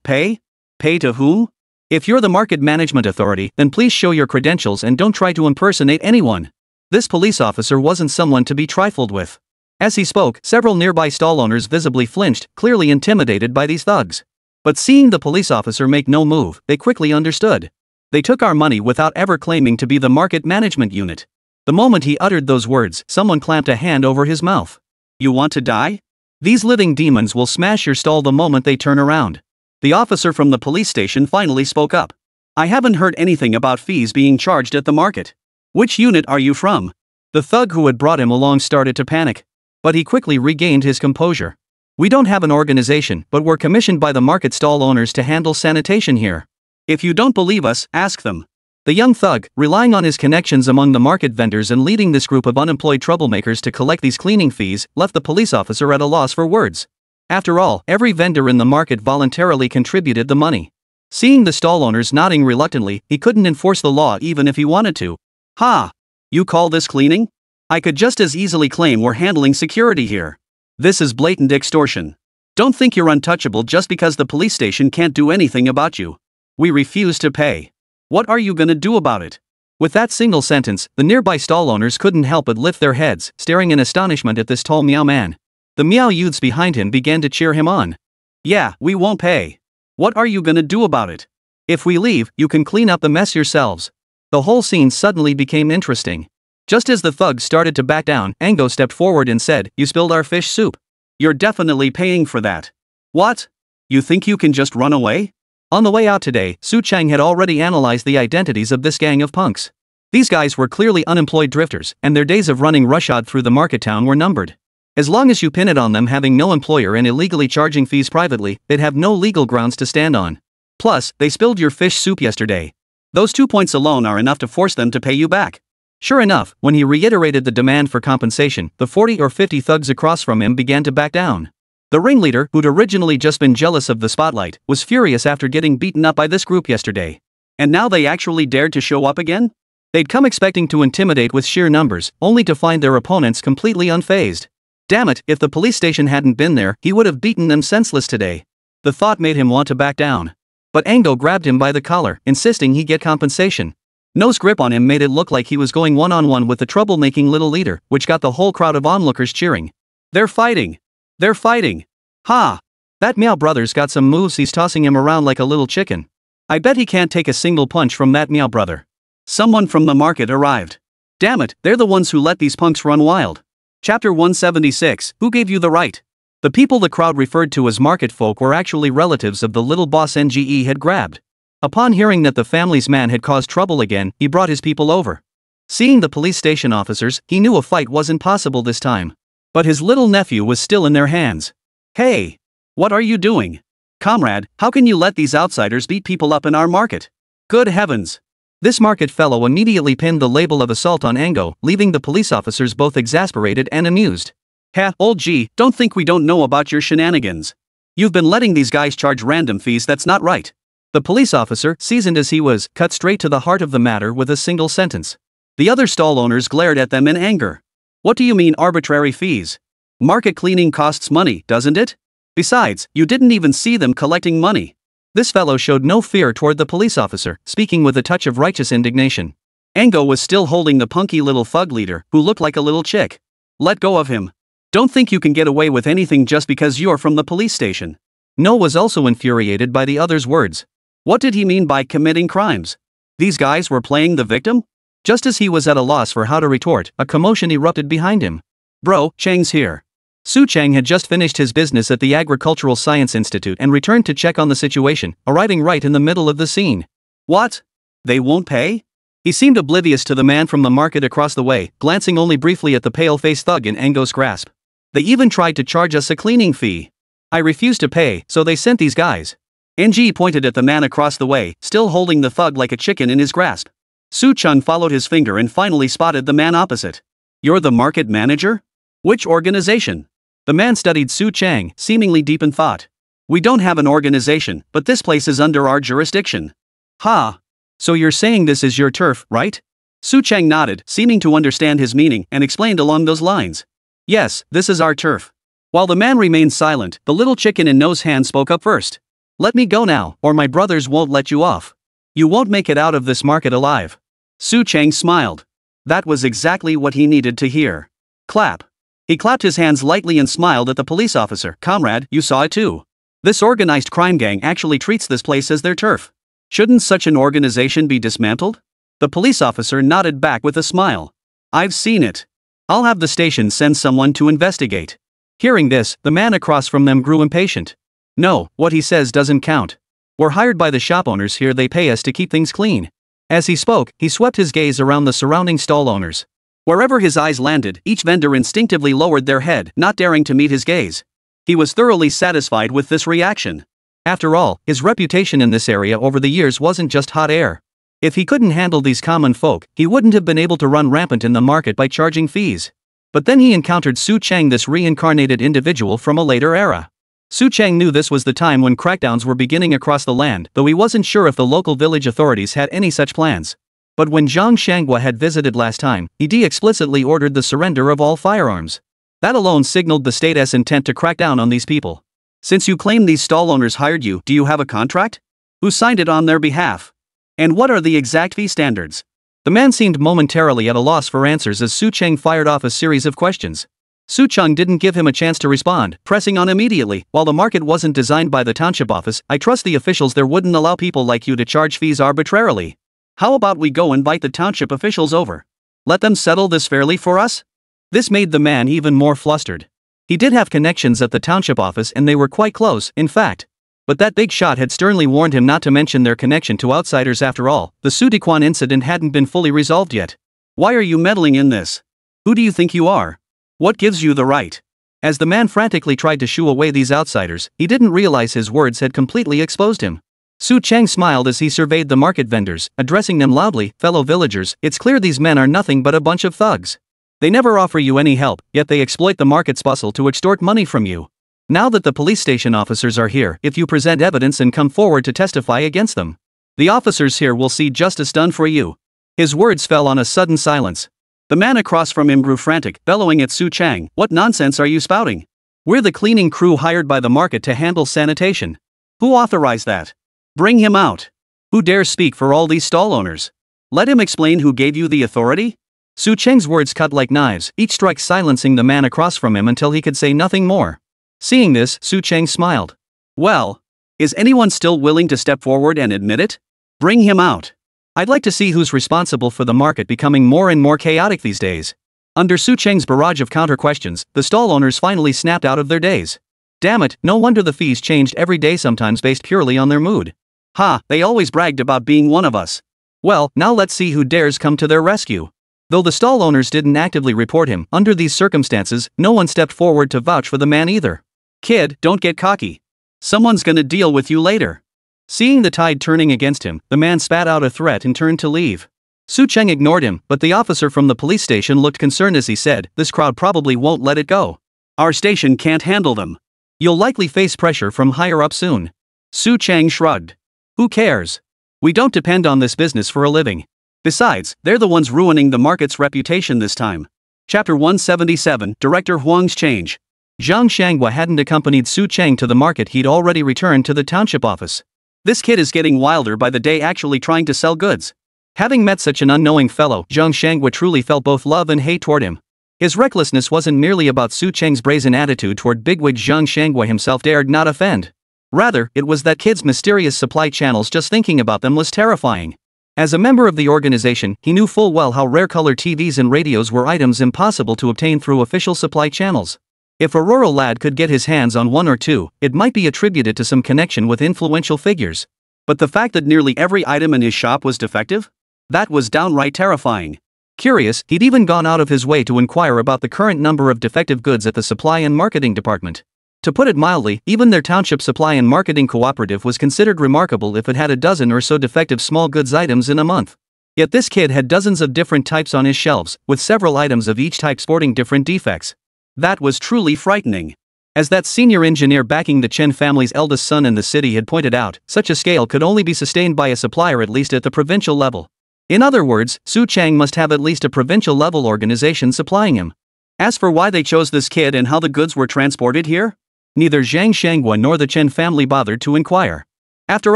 Pay? Pay to whom? If you're the market management authority, then please show your credentials and don't try to impersonate anyone. This police officer wasn't someone to be trifled with. As he spoke, several nearby stall owners visibly flinched, clearly intimidated by these thugs. But seeing the police officer make no move, they quickly understood. They took our money without ever claiming to be the market management unit. The moment he uttered those words, someone clamped a hand over his mouth. You want to die? These living demons will smash your stall the moment they turn around. The officer from the police station finally spoke up. I haven't heard anything about fees being charged at the market. Which unit are you from? The thug who had brought him along started to panic. But he quickly regained his composure. We don't have an organization, but we're commissioned by the market stall owners to handle sanitation here. If you don't believe us, ask them. The young thug, relying on his connections among the market vendors and leading this group of unemployed troublemakers to collect these cleaning fees, left the police officer at a loss for words. After all, every vendor in the market voluntarily contributed the money. Seeing the stall owners nodding reluctantly, he couldn't enforce the law even if he wanted to. Ha! You call this cleaning? I could just as easily claim we're handling security here. This is blatant extortion. Don't think you're untouchable just because the police station can't do anything about you. We refuse to pay. What are you gonna do about it? With that single sentence, the nearby stall owners couldn't help but lift their heads, staring in astonishment at this tall Miao man. The Miao youths behind him began to cheer him on. Yeah, we won't pay. What are you gonna do about it? If we leave, you can clean up the mess yourselves. The whole scene suddenly became interesting. Just as the thugs started to back down, Ango stepped forward and said, You spilled our fish soup. You're definitely paying for that. What? You think you can just run away? On the way out today, Su Chang had already analyzed the identities of this gang of punks. These guys were clearly unemployed drifters, and their days of running rushod through the market town were numbered. As long as you pin it on them having no employer and illegally charging fees privately, they'd have no legal grounds to stand on. Plus, they spilled your fish soup yesterday. Those 2 points alone are enough to force them to pay you back. Sure enough, when he reiterated the demand for compensation, the 40 or 50 thugs across from him began to back down. The ringleader, who'd originally just been jealous of the spotlight, was furious after getting beaten up by this group yesterday. And now they actually dared to show up again? They'd come expecting to intimidate with sheer numbers, only to find their opponents completely unfazed. Damn it, if the police station hadn't been there, he would have beaten them senseless today. The thought made him want to back down. But Ango grabbed him by the collar, insisting he get compensation. No's grip on him made it look like he was going one-on-one with the troublemaking little leader, which got the whole crowd of onlookers cheering. They're fighting! They're fighting! Ha! That Meow brother's got some moves, he's tossing him around like a little chicken. I bet he can't take a single punch from that Meow brother. Someone from the market arrived. Damn it, they're the ones who let these punks run wild. Chapter 176, Who Gave You the Right? The people the crowd referred to as market folk were actually relatives of the little boss NGE had grabbed. Upon hearing that the family's man had caused trouble again, he brought his people over. Seeing the police station officers, he knew a fight wasn't possible this time. But his little nephew was still in their hands. Hey! What are you doing? Comrade, how can you let these outsiders beat people up in our market? Good heavens! This market fellow immediately pinned the label of assault on Ango, leaving the police officers both exasperated and amused. Ha, old G, don't think we don't know about your shenanigans. You've been letting these guys charge random fees, that's not right. The police officer, seasoned as he was, cut straight to the heart of the matter with a single sentence. The other stall owners glared at them in anger. What do you mean arbitrary fees? Market cleaning costs money, doesn't it? Besides, you didn't even see them collecting money. This fellow showed no fear toward the police officer, speaking with a touch of righteous indignation. Ango was still holding the punky little thug leader, who looked like a little chick. Let go of him. Don't think you can get away with anything just because you're from the police station. No was also infuriated by the other's words. What did he mean by committing crimes? These guys were playing the victim? Just as he was at a loss for how to retort, a commotion erupted behind him. Bro, Chang's here. Su Chang had just finished his business at the Agricultural Science Institute and returned to check on the situation, arriving right in the middle of the scene. What? They won't pay? He seemed oblivious to the man from the market across the way, glancing only briefly at the pale-faced thug in Ango's grasp. They even tried to charge us a cleaning fee. I refused to pay, so they sent these guys. NG pointed at the man across the way, still holding the thug like a chicken in his grasp. Su Chun followed his finger and finally spotted the man opposite. You're the market manager? Which organization? The man studied Su Chang, seemingly deep in thought. We don't have an organization, but this place is under our jurisdiction. Ha! So you're saying this is your turf, right? Su Chang nodded, seeming to understand his meaning, and explained along those lines. Yes, this is our turf. While the man remained silent, the little chicken in No's hand spoke up first. Let me go now, or my brothers won't let you off. You won't make it out of this market alive. Su Chang smiled. That was exactly what he needed to hear. Clap. He clapped his hands lightly and smiled at the police officer. Comrade, you saw it too. This organized crime gang actually treats this place as their turf. Shouldn't such an organization be dismantled? The police officer nodded back with a smile. I've seen it. I'll have the station send someone to investigate. Hearing this, the man across from them grew impatient. No, what he says doesn't count. We're hired by the shop owners here, they pay us to keep things clean. As he spoke, he swept his gaze around the surrounding stall owners. Wherever his eyes landed, each vendor instinctively lowered their head, not daring to meet his gaze. He was thoroughly satisfied with this reaction. After all, his reputation in this area over the years wasn't just hot air. If he couldn't handle these common folk, he wouldn't have been able to run rampant in the market by charging fees. But then he encountered Su Chang, this reincarnated individual from a later era. Su Chang knew this was the time when crackdowns were beginning across the land, though he wasn't sure if the local village authorities had any such plans. But when Zhang Shanghua had visited last time, he explicitly ordered the surrender of all firearms. That alone signaled the state's intent to crack down on these people. Since you claim these stall owners hired you, do you have a contract? Who signed it on their behalf? And what are the exact fee standards? The man seemed momentarily at a loss for answers as Su Chang fired off a series of questions. Su Chang didn't give him a chance to respond, pressing on immediately. While the market wasn't designed by the township office, I trust the officials there wouldn't allow people like you to charge fees arbitrarily. How about we go invite the township officials over? Let them settle this fairly for us? This made the man even more flustered. He did have connections at the township office and they were quite close, in fact. But that big shot had sternly warned him not to mention their connection to outsiders. After all, the Sudiquan incident hadn't been fully resolved yet. Why are you meddling in this? Who do you think you are? What gives you the right? As the man frantically tried to shoo away these outsiders, he didn't realize his words had completely exposed him. Su Cheng smiled as he surveyed the market vendors, addressing them loudly, "Fellow villagers, it's clear these men are nothing but a bunch of thugs. They never offer you any help, yet they exploit the market's bustle to extort money from you. Now that the police station officers are here, if you present evidence and come forward to testify against them, the officers here will see justice done for you." His words fell on a sudden silence. The man across from him grew frantic, bellowing at Su Cheng, "What nonsense are you spouting? We're the cleaning crew hired by the market to handle sanitation. Who authorized that? Bring him out. Who dares speak for all these stall owners? Let him explain who gave you the authority?" Su Cheng's words cut like knives, each strike silencing the man across from him until he could say nothing more. Seeing this, Su Cheng smiled. "Well, is anyone still willing to step forward and admit it? Bring him out. I'd like to see who's responsible for the market becoming more and more chaotic these days." Under Su Cheng's barrage of counter-questions, the stall owners finally snapped out of their daze. Damn it, no wonder the fees changed every day, sometimes based purely on their mood. Ha, they always bragged about being one of us. Well, now let's see who dares come to their rescue. Though the stall owners didn't actively report him, under these circumstances, no one stepped forward to vouch for the man either. "Kid, don't get cocky. Someone's gonna deal with you later." Seeing the tide turning against him, the man spat out a threat and turned to leave. Su Cheng ignored him, but the officer from the police station looked concerned as he said, "This crowd probably won't let it go. Our station can't handle them. You'll likely face pressure from higher up soon." Su Cheng shrugged. "Who cares? We don't depend on this business for a living. Besides, they're the ones ruining the market's reputation this time." Chapter 177, Director Huang's Change. Zhang Shanghua hadn't accompanied Su Cheng to the market, he'd already returned to the township office. This kid is getting wilder by the day, actually trying to sell goods. Having met such an unknowing fellow, Zhang Shanghua truly felt both love and hate toward him. His recklessness wasn't merely about Su Cheng's brazen attitude toward bigwig Zhang Shanghua himself dared not offend. Rather, it was that kid's mysterious supply channels. Just thinking about them was terrifying. As a member of the organization, he knew full well how rare color TVs and radios were items impossible to obtain through official supply channels. If a rural lad could get his hands on one or two, it might be attributed to some connection with influential figures. But the fact that nearly every item in his shop was defective? That was downright terrifying. Curious, he'd even gone out of his way to inquire about the current number of defective goods at the supply and marketing department. To put it mildly, even their township supply and marketing cooperative was considered remarkable if it had a dozen or so defective small goods items in a month. Yet this kid had dozens of different types on his shelves, with several items of each type sporting different defects. That was truly frightening. As that senior engineer backing the Chen family's eldest son in the city had pointed out, such a scale could only be sustained by a supplier at least at the provincial level. In other words, Su Cheng must have at least a provincial level organization supplying him. As for why they chose this kid and how the goods were transported here, neither Zhang Shanghua nor the Chen family bothered to inquire. After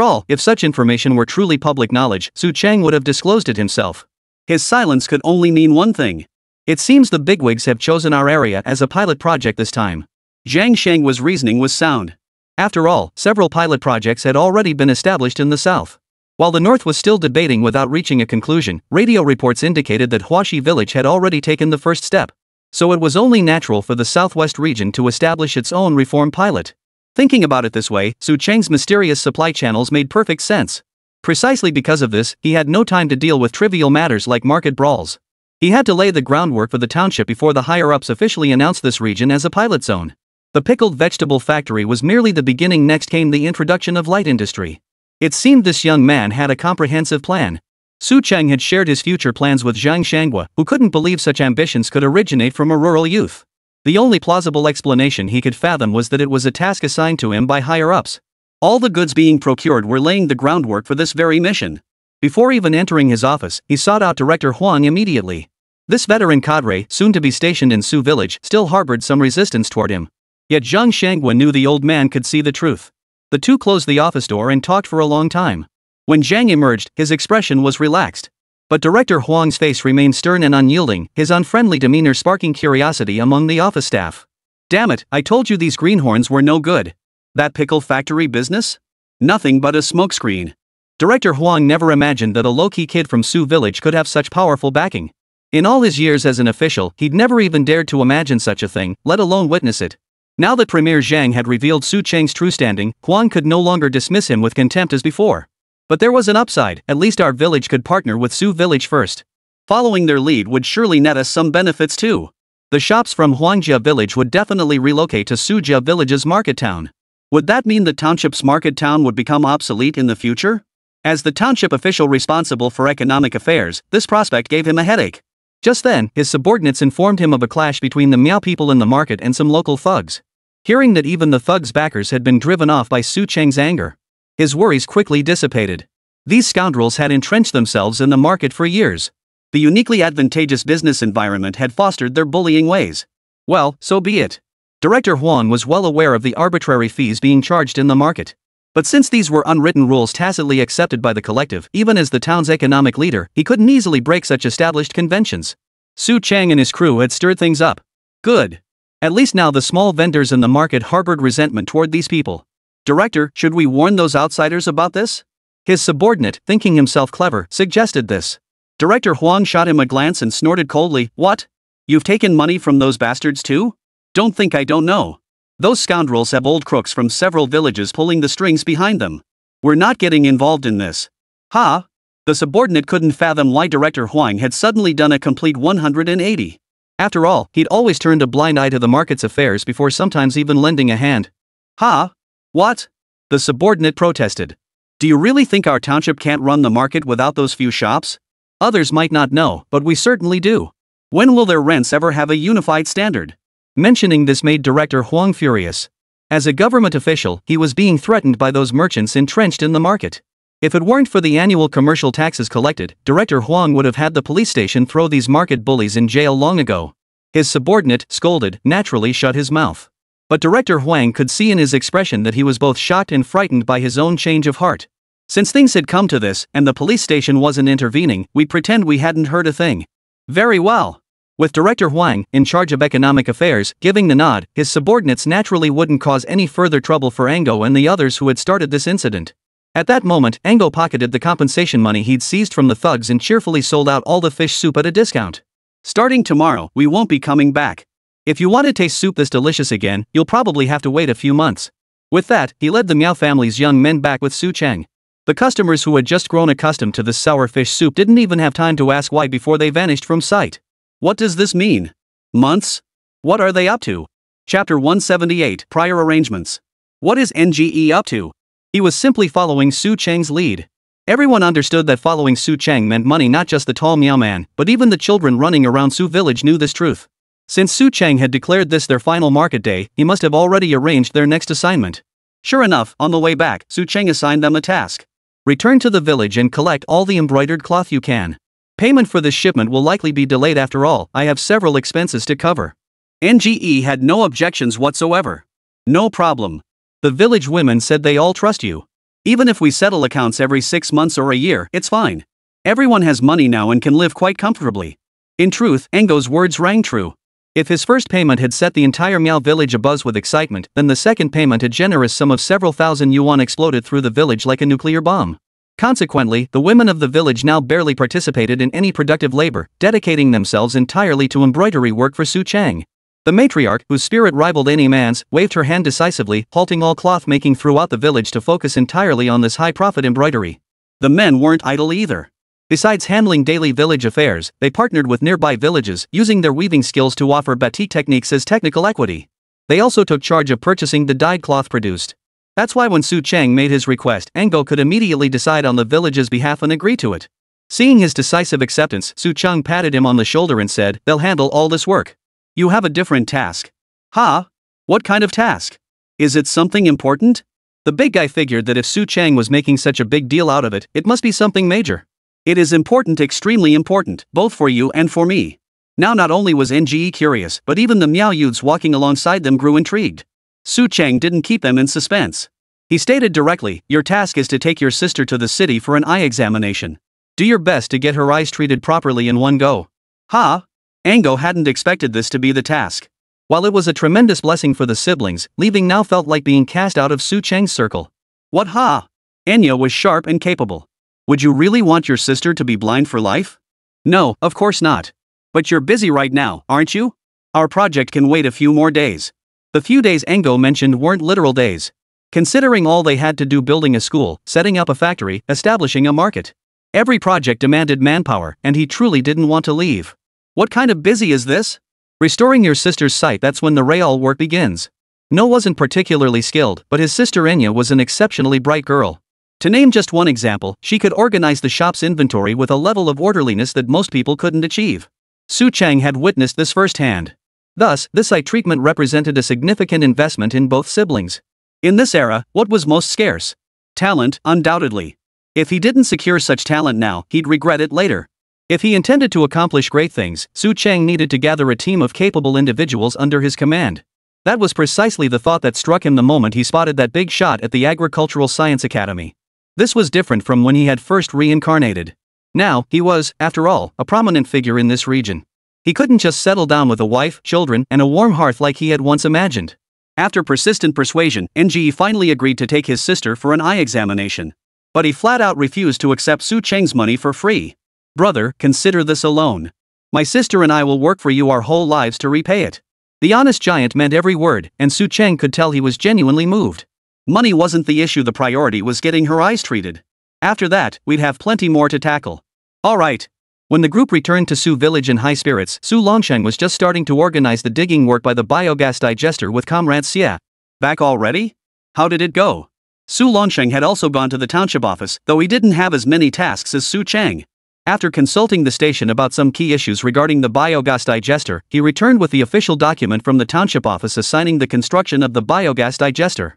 all, if such information were truly public knowledge, Su Cheng would have disclosed it himself. His silence could only mean one thing. It seems the bigwigs have chosen our area as a pilot project this time. Zhang Shenghua's reasoning was sound. After all, several pilot projects had already been established in the south. While the north was still debating without reaching a conclusion, radio reports indicated that Huaxi village had already taken the first step. So it was only natural for the southwest region to establish its own reform pilot. Thinking about it this way, Su Cheng's mysterious supply channels made perfect sense. Precisely because of this, he had no time to deal with trivial matters like market brawls. He had to lay the groundwork for the township before the higher-ups officially announced this region as a pilot zone. The pickled vegetable factory was merely the beginning. Next came the introduction of light industry. It seemed this young man had a comprehensive plan. Su Cheng had shared his future plans with Zhang Shanghua, who couldn't believe such ambitions could originate from a rural youth. The only plausible explanation he could fathom was that it was a task assigned to him by higher-ups. All the goods being procured were laying the groundwork for this very mission. Before even entering his office, he sought out Director Huang immediately. This veteran cadre, soon to be stationed in Su village, still harbored some resistance toward him. Yet Zhang Shanghua knew the old man could see the truth. The two closed the office door and talked for a long time. When Zhang emerged, his expression was relaxed. But Director Huang's face remained stern and unyielding, his unfriendly demeanor sparking curiosity among the office staff. Damn it, I told you these greenhorns were no good. That pickle factory business? Nothing but a smokescreen. Director Huang never imagined that a low-key kid from Su village could have such powerful backing. In all his years as an official, he'd never even dared to imagine such a thing, let alone witness it. Now that Premier Zhang had revealed Su Cheng's true standing, Huang could no longer dismiss him with contempt as before. But there was an upside, at least our village could partner with Su Village first. Following their lead would surely net us some benefits too. The shops from Huangjia Village would definitely relocate to Sujia Village's market town. Would that mean the township's market town would become obsolete in the future? As the township official responsible for economic affairs, this prospect gave him a headache. Just then, his subordinates informed him of a clash between the Miao people in the market and some local thugs. Hearing that even the thugs' backers had been driven off by Su Cheng's anger, his worries quickly dissipated. These scoundrels had entrenched themselves in the market for years. The uniquely advantageous business environment had fostered their bullying ways. Well, so be it. Director Huang was well aware of the arbitrary fees being charged in the market. But since these were unwritten rules tacitly accepted by the collective, even as the town's economic leader, he couldn't easily break such established conventions. Su Cheng and his crew had stirred things up. Good. At least now the small vendors in the market harbored resentment toward these people. Director, should we warn those outsiders about this? His subordinate, thinking himself clever, suggested this. Director Huang shot him a glance and snorted coldly, "What? You've taken money from those bastards too? Don't think I don't know. Those scoundrels have old crooks from several villages pulling the strings behind them. We're not getting involved in this." Ha! The subordinate couldn't fathom why Director Huang had suddenly done a complete 180. After all, he'd always turned a blind eye to the market's affairs before sometimes even lending a hand. Ha! What? The subordinate protested. Do you really think our township can't run the market without those few shops? Others might not know, but we certainly do. When will their rents ever have a unified standard? Mentioning this made Director Huang furious. As a government official, he was being threatened by those merchants entrenched in the market. If it weren't for the annual commercial taxes collected, Director Huang would have had the police station throw these market bullies in jail long ago. His subordinate, scolded, naturally shut his mouth. But Director Huang could see in his expression that he was both shocked and frightened by his own change of heart. Since things had come to this, and the police station wasn't intervening, we pretend we hadn't heard a thing. Very well. With Director Huang, in charge of economic affairs, giving the nod, his subordinates naturally wouldn't cause any further trouble for Ango and the others who had started this incident. At that moment, Ango pocketed the compensation money he'd seized from the thugs and cheerfully sold out all the fish soup at a discount. Starting tomorrow, we won't be coming back. If you want to taste soup this delicious again, you'll probably have to wait a few months. With that, he led the Miao family's young men back with Su Cheng. The customers who had just grown accustomed to this sour fish soup didn't even have time to ask why before they vanished from sight. What does this mean? Months? What are they up to? Chapter 178, Prior Arrangements. What is NGE up to? He was simply following Su Cheng's lead. Everyone understood that following Su Cheng meant money. Not just the tall Miao man, but even the children running around Su village knew this truth. Since Su Cheng had declared this their final market day, he must have already arranged their next assignment. Sure enough, on the way back, Su Cheng assigned them a task. Return to the village and collect all the embroidered cloth you can. Payment for this shipment will likely be delayed. After all, I have several expenses to cover. NGE had no objections whatsoever. No problem. The village women said they all trust you. Even if we settle accounts every 6 months or a year, it's fine. Everyone has money now and can live quite comfortably. In truth, Engo's words rang true. If his first payment had set the entire Miao village abuzz with excitement, then the second payment, a generous sum of several thousand yuan, exploded through the village like a nuclear bomb. Consequently, the women of the village now barely participated in any productive labor, dedicating themselves entirely to embroidery work for Su Cheng. The matriarch, whose spirit rivaled any man's, waved her hand decisively, halting all cloth making throughout the village to focus entirely on this high-profit embroidery. The men weren't idle either. Besides handling daily village affairs, they partnered with nearby villages, using their weaving skills to offer batik techniques as technical equity. They also took charge of purchasing the dyed cloth produced. That's why when Su Cheng made his request, Ango could immediately decide on the village's behalf and agree to it. Seeing his decisive acceptance, Su Cheng patted him on the shoulder and said, "They'll handle all this work. You have a different task." "Ha? What kind of task? Is it something important?" The big guy figured that if Su Cheng was making such a big deal out of it, it must be something major. "It is important, extremely important, both for you and for me." Now not only was NGE curious, but even the Miao youths walking alongside them grew intrigued. Su Cheng didn't keep them in suspense. He stated directly, "Your task is to take your sister to the city for an eye examination. Do your best to get her eyes treated properly in one go." Ha! Ango hadn't expected this to be the task. While it was a tremendous blessing for the siblings, leaving now felt like being cast out of Su Cheng's circle. What ha? Enya was sharp and capable. Would you really want your sister to be blind for life? No, of course not. But you're busy right now, aren't you? Our project can wait a few more days. The few days Engo mentioned weren't literal days. Considering all they had to do building a school, setting up a factory, establishing a market. Every project demanded manpower, and he truly didn't want to leave. What kind of busy is this? Restoring your sister's sight, that's when the real work begins. No wasn't particularly skilled, but his sister Enya was an exceptionally bright girl. To name just one example, she could organize the shop's inventory with a level of orderliness that most people couldn't achieve. Su Chang had witnessed this firsthand. Thus, this eye treatment represented a significant investment in both siblings. In this era, what was most scarce? Talent, undoubtedly. If he didn't secure such talent now, he'd regret it later. If he intended to accomplish great things, Su Chang needed to gather a team of capable individuals under his command. That was precisely the thought that struck him the moment he spotted that big shot at the Agricultural Science Academy. This was different from when he had first reincarnated. Now, he was, after all, a prominent figure in this region. He couldn't just settle down with a wife, children, and a warm hearth like he had once imagined. After persistent persuasion, NGE finally agreed to take his sister for an eye examination. But he flat out refused to accept Su Chang's money for free. Brother, consider this a loan. My sister and I will work for you our whole lives to repay it. The honest giant meant every word, and Su Chang could tell he was genuinely moved. Money wasn't the issue, the priority was getting her eyes treated. After that, we'd have plenty more to tackle. Alright. When the group returned to Su Village in high spirits, Su Longsheng was just starting to organize the digging work by the biogas digester with Comrade Xia. Back already? How did it go? Su Longsheng had also gone to the township office, though he didn't have as many tasks as Su Chang. After consulting the station about some key issues regarding the biogas digester, he returned with the official document from the township office assigning the construction of the biogas digester.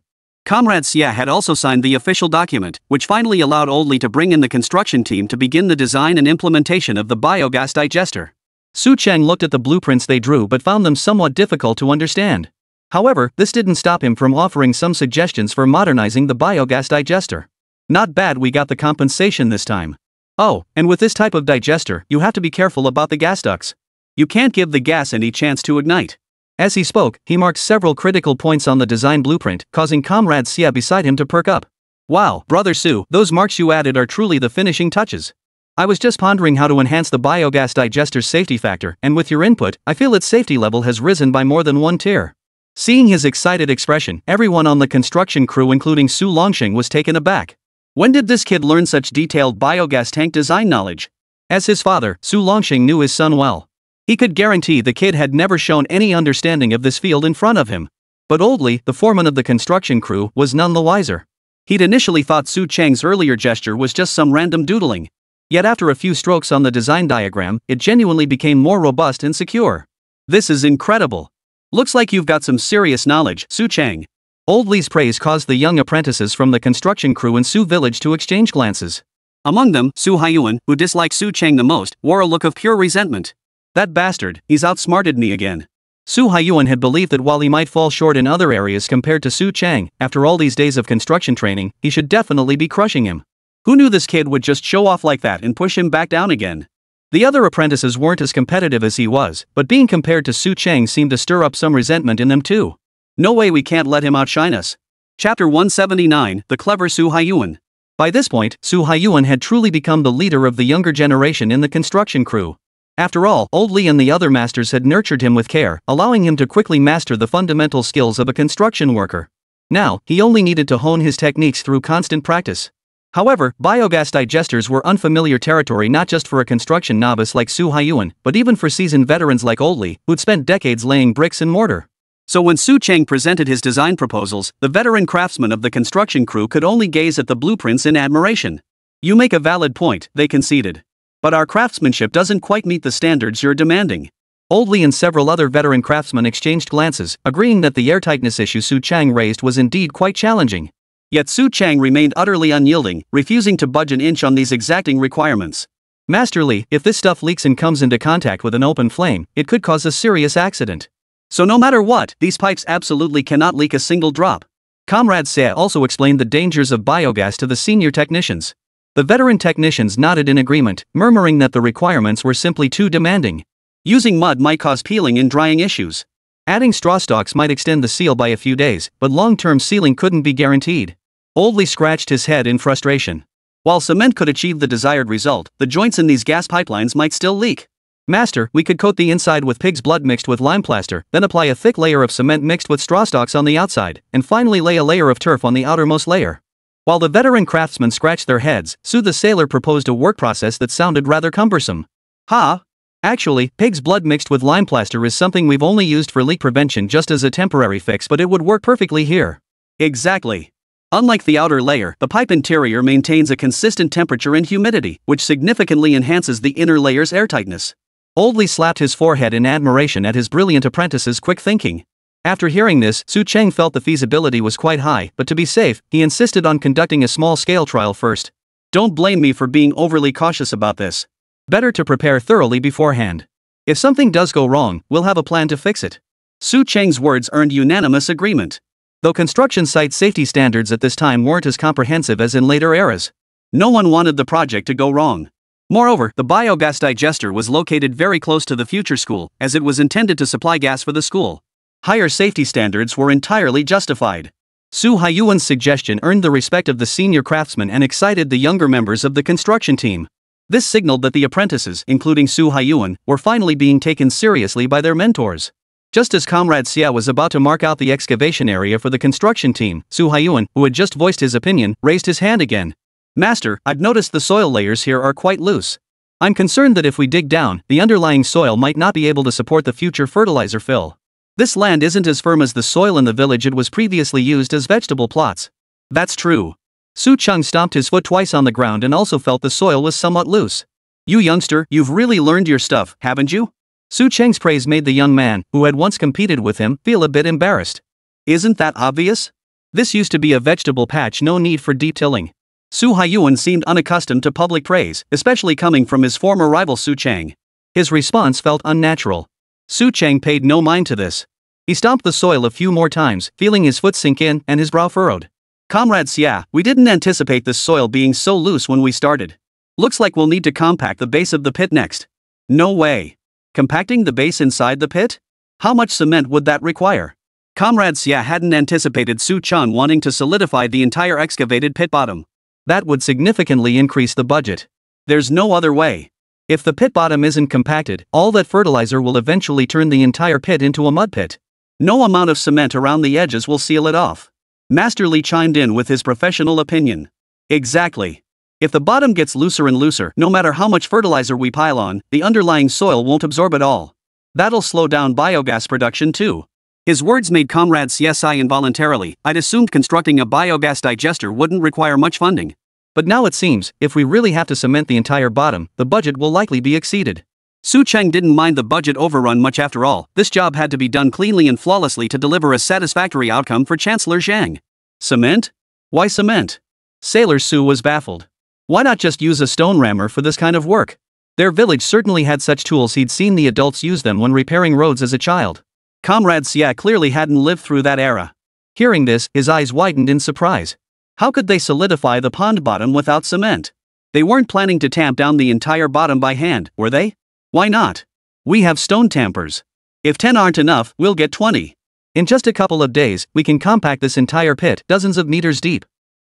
Comrade Xia had also signed the official document, which finally allowed Old Li to bring in the construction team to begin the design and implementation of the biogas digester. Su Chang looked at the blueprints they drew but found them somewhat difficult to understand. However, this didn't stop him from offering some suggestions for modernizing the biogas digester. Not bad, we got the compensation this time. Oh, and with this type of digester, you have to be careful about the gas ducts. You can't give the gas any chance to ignite. As he spoke, he marked several critical points on the design blueprint, causing Comrade Xia beside him to perk up. Wow, Brother Su, those marks you added are truly the finishing touches. I was just pondering how to enhance the biogas digester's safety factor, and with your input, I feel its safety level has risen by more than one tier. Seeing his excited expression, everyone on the construction crew including Su Longsheng was taken aback. When did this kid learn such detailed biogas tank design knowledge? As his father, Su Longsheng knew his son well. He could guarantee the kid had never shown any understanding of this field in front of him. But Old Li, the foreman of the construction crew, was none the wiser. He'd initially thought Su Chang's earlier gesture was just some random doodling. Yet after a few strokes on the design diagram, it genuinely became more robust and secure. This is incredible. Looks like you've got some serious knowledge, Su Chang. Old Li's praise caused the young apprentices from the construction crew in Su Village to exchange glances. Among them, Su Haiyuan, who disliked Su Chang the most, wore a look of pure resentment. That bastard, he's outsmarted me again. Su Haiyuan had believed that while he might fall short in other areas compared to Su Chang, after all these days of construction training, he should definitely be crushing him. Who knew this kid would just show off like that and push him back down again? The other apprentices weren't as competitive as he was, but being compared to Su Chang seemed to stir up some resentment in them too. No way, we can't let him outshine us. Chapter 179, The Clever Su Haiyuan. By this point, Su Haiyuan had truly become the leader of the younger generation in the construction crew. After all, Old Li and the other masters had nurtured him with care, allowing him to quickly master the fundamental skills of a construction worker. Now, he only needed to hone his techniques through constant practice. However, biogas digesters were unfamiliar territory not just for a construction novice like Su Haiyuan, but even for seasoned veterans like Old Li, who'd spent decades laying bricks and mortar. So when Su Chang presented his design proposals, the veteran craftsmen of the construction crew could only gaze at the blueprints in admiration. You make a valid point, they conceded. But our craftsmanship doesn't quite meet the standards you're demanding. Old Li and several other veteran craftsmen exchanged glances, agreeing that the airtightness issue Su Chang raised was indeed quite challenging. Yet Su Chang remained utterly unyielding, refusing to budge an inch on these exacting requirements. Master Li, if this stuff leaks and comes into contact with an open flame, it could cause a serious accident. So no matter what, these pipes absolutely cannot leak a single drop. Comrade Xia also explained the dangers of biogas to the senior technicians. The veteran technicians nodded in agreement, murmuring that the requirements were simply too demanding. Using mud might cause peeling and drying issues. Adding straw stalks might extend the seal by a few days, but long-term sealing couldn't be guaranteed. Old Li scratched his head in frustration. While cement could achieve the desired result, the joints in these gas pipelines might still leak. Master, we could coat the inside with pig's blood mixed with lime plaster, then apply a thick layer of cement mixed with straw stalks on the outside, and finally lay a layer of turf on the outermost layer. While the veteran craftsmen scratched their heads, Sue the sailor proposed a work process that sounded rather cumbersome. Ha! Actually, pig's blood mixed with lime plaster is something we've only used for leak prevention just as a temporary fix, but it would work perfectly here. Exactly. Unlike the outer layer, the pipe interior maintains a consistent temperature and humidity, which significantly enhances the inner layer's airtightness. Oldly slapped his forehead in admiration at his brilliant apprentice's quick thinking. After hearing this, Su Cheng felt the feasibility was quite high, but to be safe, he insisted on conducting a small-scale trial first. Don't blame me for being overly cautious about this. Better to prepare thoroughly beforehand. If something does go wrong, we'll have a plan to fix it. Su Cheng's words earned unanimous agreement. Though construction site safety standards at this time weren't as comprehensive as in later eras. No one wanted the project to go wrong. Moreover, the biogas digester was located very close to the future school, as it was intended to supply gas for the school. Higher safety standards were entirely justified. Su Haiyuan's suggestion earned the respect of the senior craftsmen and excited the younger members of the construction team. This signaled that the apprentices, including Su Haiyuan, were finally being taken seriously by their mentors. Just as Comrade Xia was about to mark out the excavation area for the construction team, Su Haiyuan, who had just voiced his opinion, raised his hand again. Master, I've noticed the soil layers here are quite loose. I'm concerned that if we dig down, the underlying soil might not be able to support the future fertilizer fill. This land isn't as firm as the soil in the village it was previously used as vegetable plots. That's true. Su Cheng stomped his foot twice on the ground and also felt the soil was somewhat loose. You youngster, you've really learned your stuff, haven't you? Su Cheng's praise made the young man, who had once competed with him, feel a bit embarrassed. Isn't that obvious? This used to be a vegetable patch, no need for deep tilling. Su Haiyuan seemed unaccustomed to public praise, especially coming from his former rival Su Cheng. His response felt unnatural. Su Cheng paid no mind to this. He stomped the soil a few more times, feeling his foot sink in and his brow furrowed. Comrade Xia, we didn't anticipate this soil being so loose when we started. Looks like we'll need to compact the base of the pit next. No way. Compacting the base inside the pit? How much cement would that require? Comrade Xia hadn't anticipated Su Cheng wanting to solidify the entire excavated pit bottom. That would significantly increase the budget. There's no other way. If the pit bottom isn't compacted, all that fertilizer will eventually turn the entire pit into a mud pit. No amount of cement around the edges will seal it off. Master Li chimed in with his professional opinion. Exactly. If the bottom gets looser and looser, no matter how much fertilizer we pile on, the underlying soil won't absorb it all. That'll slow down biogas production too. His words made Comrade Xia sigh involuntarily. I'd assumed constructing a biogas digester wouldn't require much funding. But now it seems, if we really have to cement the entire bottom, the budget will likely be exceeded. Su Cheng didn't mind the budget overrun much after all. This job had to be done cleanly and flawlessly to deliver a satisfactory outcome for Chancellor Zhang. Cement? Why cement? Sailor Su was baffled. Why not just use a stone rammer for this kind of work? Their village certainly had such tools, he'd seen the adults use them when repairing roads as a child. Comrade Xia clearly hadn't lived through that era. Hearing this, his eyes widened in surprise. How could they solidify the pond bottom without cement? They weren't planning to tamp down the entire bottom by hand, were they? Why not? We have stone tampers. If 10 aren't enough, we'll get 20. In just a couple of days, we can compact this entire pit, dozens of meters deep.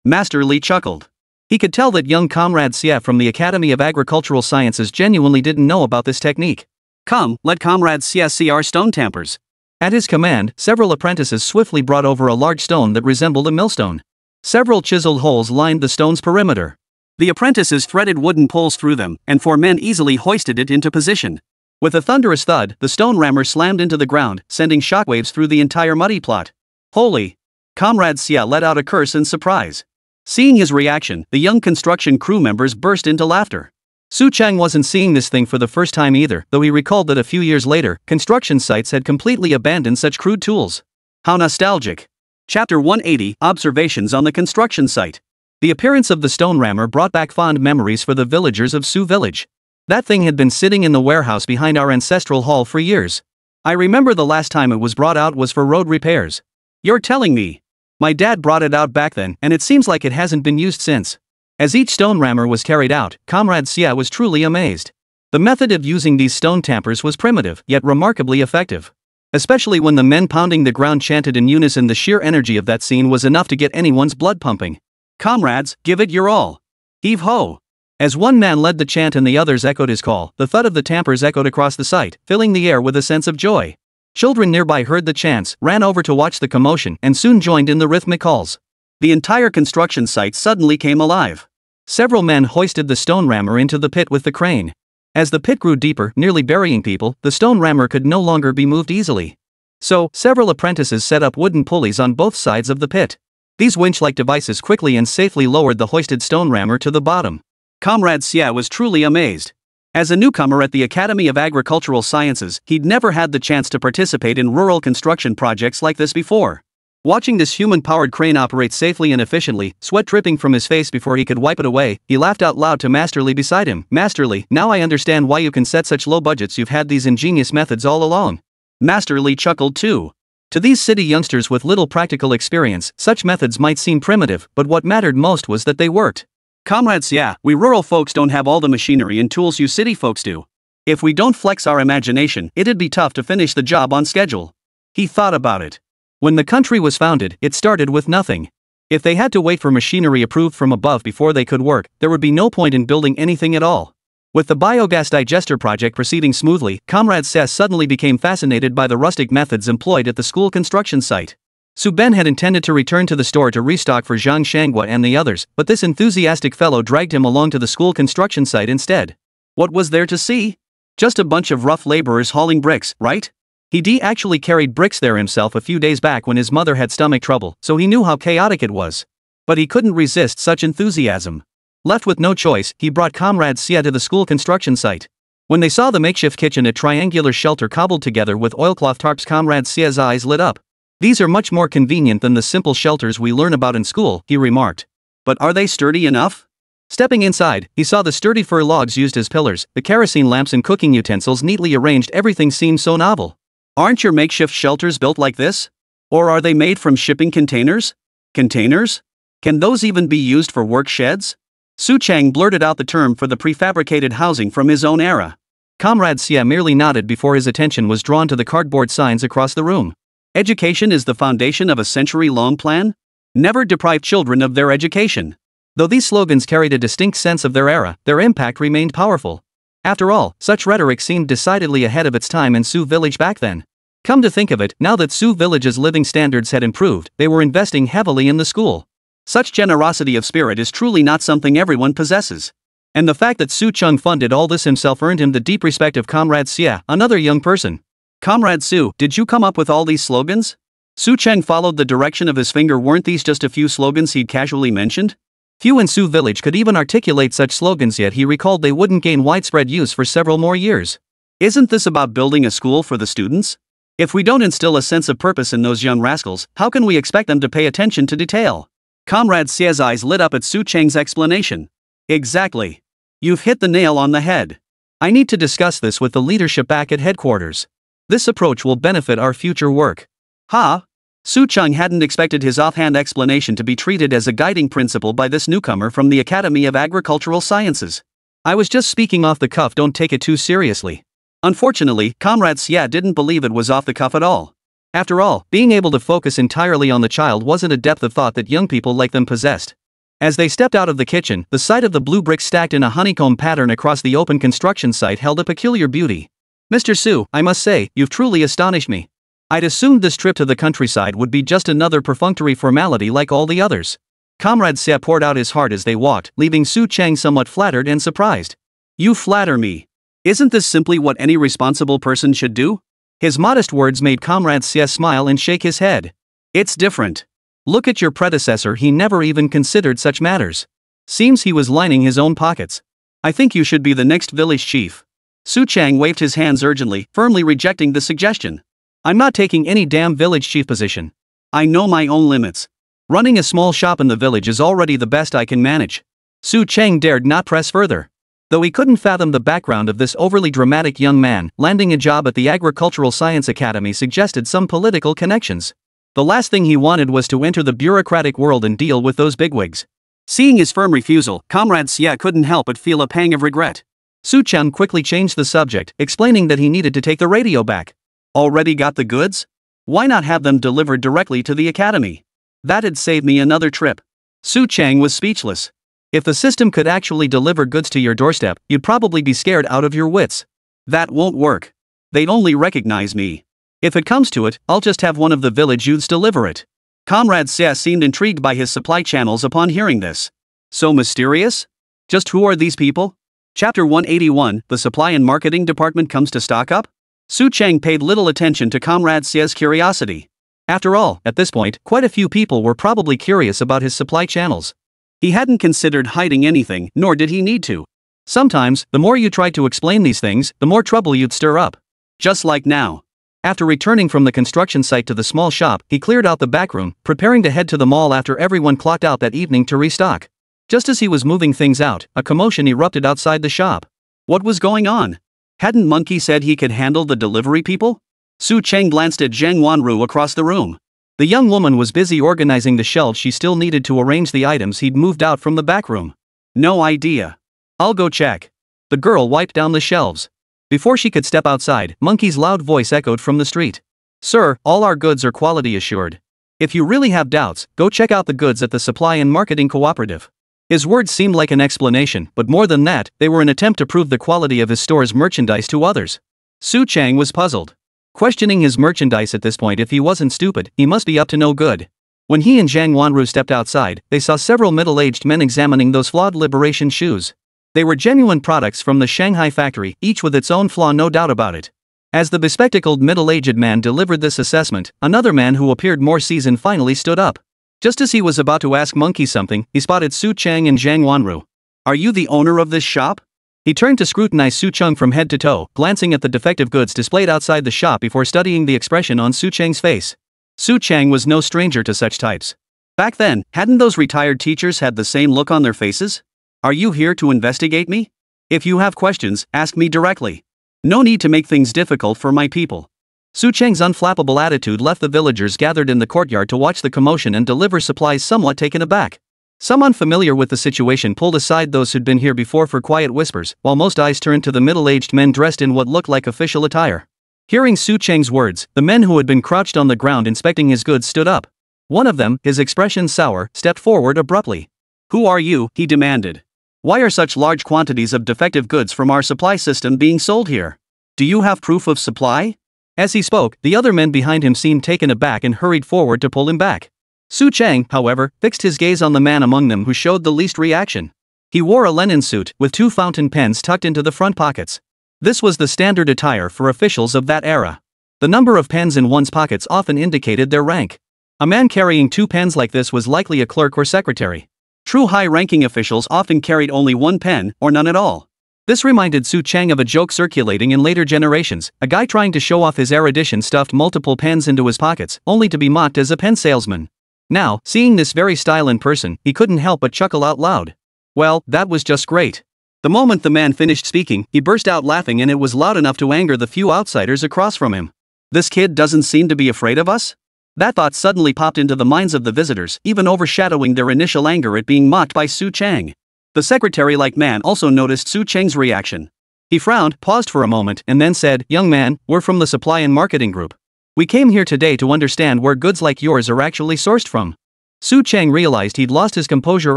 Master Li chuckled. He could tell that young Comrade Xia from the Academy of Agricultural Sciences genuinely didn't know about this technique. Come, let Comrade Xia see our stone tampers. At his command, several apprentices swiftly brought over a large stone that resembled a millstone. Several chiseled holes lined the stone's perimeter. The apprentices threaded wooden poles through them, and 4 men easily hoisted it into position. With a thunderous thud, the stone rammer slammed into the ground, sending shockwaves through the entire muddy plot. Holy! Comrade Xia let out a curse in surprise. Seeing his reaction, the young construction crew members burst into laughter. Su Cheng wasn't seeing this thing for the first time either, though he recalled that a few years later, construction sites had completely abandoned such crude tools. How nostalgic. Chapter 180, Observations on the Construction Site. The appearance of the stone rammer brought back fond memories for the villagers of Su Village. That thing had been sitting in the warehouse behind our ancestral hall for years. I remember the last time it was brought out was for road repairs. You're telling me? My dad brought it out back then, and it seems like it hasn't been used since. As each stone rammer was carried out, Comrade Xia was truly amazed. The method of using these stone tampers was primitive, yet remarkably effective. Especially when the men pounding the ground chanted in unison, the sheer energy of that scene was enough to get anyone's blood pumping. Comrades, give it your all. Heave ho! As one man led the chant and the others echoed his call, the thud of the tampers echoed across the site, filling the air with a sense of joy. Children nearby heard the chants, ran over to watch the commotion, and soon joined in the rhythmic calls. The entire construction site suddenly came alive. Several men hoisted the stone rammer into the pit with the crane. As the pit grew deeper, nearly burying people, the stone rammer could no longer be moved easily. So, several apprentices set up wooden pulleys on both sides of the pit. These winch-like devices quickly and safely lowered the hoisted stone rammer to the bottom. Comrade Xia was truly amazed. As a newcomer at the Academy of Agricultural Sciences, he'd never had the chance to participate in rural construction projects like this before. Watching this human-powered crane operate safely and efficiently, sweat dripping from his face before he could wipe it away, he laughed out loud to Masterly beside him. "Masterly, now I understand why you can set such low budgets. You've had these ingenious methods all along." Masterly chuckled too. To these city youngsters with little practical experience, such methods might seem primitive, but what mattered most was that they worked. "Comrades, yeah, we rural folks don't have all the machinery and tools you city folks do. If we don't flex our imagination, it'd be tough to finish the job on schedule." He thought about it. When the country was founded, it started with nothing. If they had to wait for machinery approved from above before they could work, there would be no point in building anything at all. With the biogas digester project proceeding smoothly, Comrade Sess suddenly became fascinated by the rustic methods employed at the school construction site. Su Ben had intended to return to the store to restock for Zhang Shangwa and the others, but this enthusiastic fellow dragged him along to the school construction site instead. What was there to see? Just a bunch of rough laborers hauling bricks, right? He actually carried bricks there himself a few days back when his mother had stomach trouble, so he knew how chaotic it was. But he couldn't resist such enthusiasm. Left with no choice, he brought Comrade Xia to the school construction site. When they saw the makeshift kitchen, a triangular shelter cobbled together with oilcloth tarps, Comrade Xia's eyes lit up. "These are much more convenient than the simple shelters we learn about in school," he remarked. "But are they sturdy enough?" Stepping inside, he saw the sturdy fir logs used as pillars, the kerosene lamps and cooking utensils neatly arranged. Everything seemed so novel. "Aren't your makeshift shelters built like this? Or are they made from shipping containers?" "Containers? Can those even be used for work sheds?" Su Chang blurted out the term for the prefabricated housing from his own era. Comrade Xia merely nodded before his attention was drawn to the cardboard signs across the room. "Education is the foundation of a century-long plan? Never deprive children of their education." Though these slogans carried a distinct sense of their era, their impact remained powerful. After all, such rhetoric seemed decidedly ahead of its time in Sioux Village back then. Come to think of it, now that Sioux Village's living standards had improved, they were investing heavily in the school. Such generosity of spirit is truly not something everyone possesses. And the fact that Su Chung funded all this himself earned him the deep respect of Comrade Xia, another young person. "Comrade Su, did you come up with all these slogans?" Su Cheng followed the direction of his finger. Weren't these just a few slogans he'd casually mentioned? Few in Sioux Village could even articulate such slogans, yet he recalled they wouldn't gain widespread use for several more years. "Isn't this about building a school for the students? If we don't instill a sense of purpose in those young rascals, how can we expect them to pay attention to detail?" Comrade Xia's eyes lit up at Su Cheng's explanation. "Exactly. You've hit the nail on the head. I need to discuss this with the leadership back at headquarters. This approach will benefit our future work." "Huh?" Su Cheng hadn't expected his offhand explanation to be treated as a guiding principle by this newcomer from the Academy of Agricultural Sciences. "I was just speaking off the cuff, don't take it too seriously." Unfortunately, Comrade Xia didn't believe it was off the cuff at all. After all, being able to focus entirely on the child wasn't a depth of thought that young people like them possessed. As they stepped out of the kitchen, the sight of the blue bricks stacked in a honeycomb pattern across the open construction site held a peculiar beauty. "Mr. Su, I must say, you've truly astonished me. I'd assumed this trip to the countryside would be just another perfunctory formality like all the others." Comrade Xia poured out his heart as they walked, leaving Su Cheng somewhat flattered and surprised. "You flatter me. Isn't this simply what any responsible person should do?" His modest words made Comrade Xia smile and shake his head. "It's different. Look at your predecessor, he never even considered such matters. Seems he was lining his own pockets. I think you should be the next village chief." Su Chang waved his hands urgently, firmly rejecting the suggestion. "I'm not taking any damn village chief position. I know my own limits. Running a small shop in the village is already the best I can manage." Su Cheng dared not press further. Though he couldn't fathom the background of this overly dramatic young man, landing a job at the Agricultural Science Academy suggested some political connections. The last thing he wanted was to enter the bureaucratic world and deal with those bigwigs. Seeing his firm refusal, Comrade Xia couldn't help but feel a pang of regret. Su Cheng quickly changed the subject, explaining that he needed to take the radio back. "Already got the goods? Why not have them delivered directly to the academy? That'd save me another trip." Su Cheng was speechless. If the system could actually deliver goods to your doorstep, you'd probably be scared out of your wits. That won't work. They'd only recognize me. If it comes to it, I'll just have one of the village youths deliver it. Comrade Sia seemed intrigued by his supply channels upon hearing this. So mysterious? Just who are these people? Chapter 181, The Supply and Marketing Department Comes to Stock Up? Su Cheng paid little attention to Comrade Sia's curiosity. After all, at this point, quite a few people were probably curious about his supply channels. He hadn't considered hiding anything, nor did he need to. Sometimes, the more you tried to explain these things, the more trouble you'd stir up. Just like now. After returning from the construction site to the small shop, he cleared out the back room, preparing to head to the mall after everyone clocked out that evening to restock. Just as he was moving things out, a commotion erupted outside the shop. What was going on? Hadn't Monkey said he could handle the delivery people? Su Cheng glanced at Zhang Wanru across the room. The young woman was busy organizing the shelves she still needed to arrange the items he'd moved out from the back room. No idea. I'll go check. The girl wiped down the shelves. Before she could step outside, Monkey's loud voice echoed from the street. Sir, all our goods are quality assured. If you really have doubts, go check out the goods at the Supply and Marketing Cooperative. His words seemed like an explanation, but more than that, they were an attempt to prove the quality of his store's merchandise to others. Su Cheng was puzzled. Questioning his merchandise at this point, if he wasn't stupid, he must be up to no good. When he and Zhang Wanru stepped outside, they saw several middle-aged men examining those flawed Liberation shoes. They were genuine products from the Shanghai factory, each with its own flaw, no doubt about it. As the bespectacled middle-aged man delivered this assessment, another man who appeared more seasoned finally stood up. Just as he was about to ask Monkey something, he spotted Su Cheng and Zhang Wanru. Are you the owner of this shop? He turned to scrutinize Su Cheng from head to toe, glancing at the defective goods displayed outside the shop before studying the expression on Su Cheng's face. Su Cheng was no stranger to such types. Back then, hadn't those retired teachers had the same look on their faces? Are you here to investigate me? If you have questions, ask me directly. No need to make things difficult for my people. Su Cheng's unflappable attitude left the villagers gathered in the courtyard to watch the commotion and deliver supplies somewhat taken aback. Some unfamiliar with the situation pulled aside those who'd been here before for quiet whispers, while most eyes turned to the middle-aged men dressed in what looked like official attire. Hearing Su Cheng's words, the men who had been crouched on the ground inspecting his goods stood up. One of them, his expression sour, stepped forward abruptly. Who are you? He demanded. Why are such large quantities of defective goods from our supply system being sold here? Do you have proof of supply? As he spoke, the other men behind him seemed taken aback and hurried forward to pull him back. Su Cheng, however, fixed his gaze on the man among them who showed the least reaction. He wore a linen suit, with 2 fountain pens tucked into the front pockets. This was the standard attire for officials of that era. The number of pens in one's pockets often indicated their rank. A man carrying 2 pens like this was likely a clerk or secretary. True high-ranking officials often carried only 1 pen, or none at all. This reminded Su Cheng of a joke circulating in later generations. A guy trying to show off his erudition stuffed multiple pens into his pockets, only to be mocked as a pen salesman. Now, seeing this very style in person, he couldn't help but chuckle out loud. Well, that was just great. The moment the man finished speaking, he burst out laughing, and it was loud enough to anger the few outsiders across from him. This kid doesn't seem to be afraid of us? That thought suddenly popped into the minds of the visitors, even overshadowing their initial anger at being mocked by Su Cheng. The secretary-like man also noticed Su Cheng's reaction. He frowned, paused for a moment, and then said, "Young man, we're from the Supply and Marketing Group. We came here today to understand where goods like yours are actually sourced from." Su Cheng realized he'd lost his composure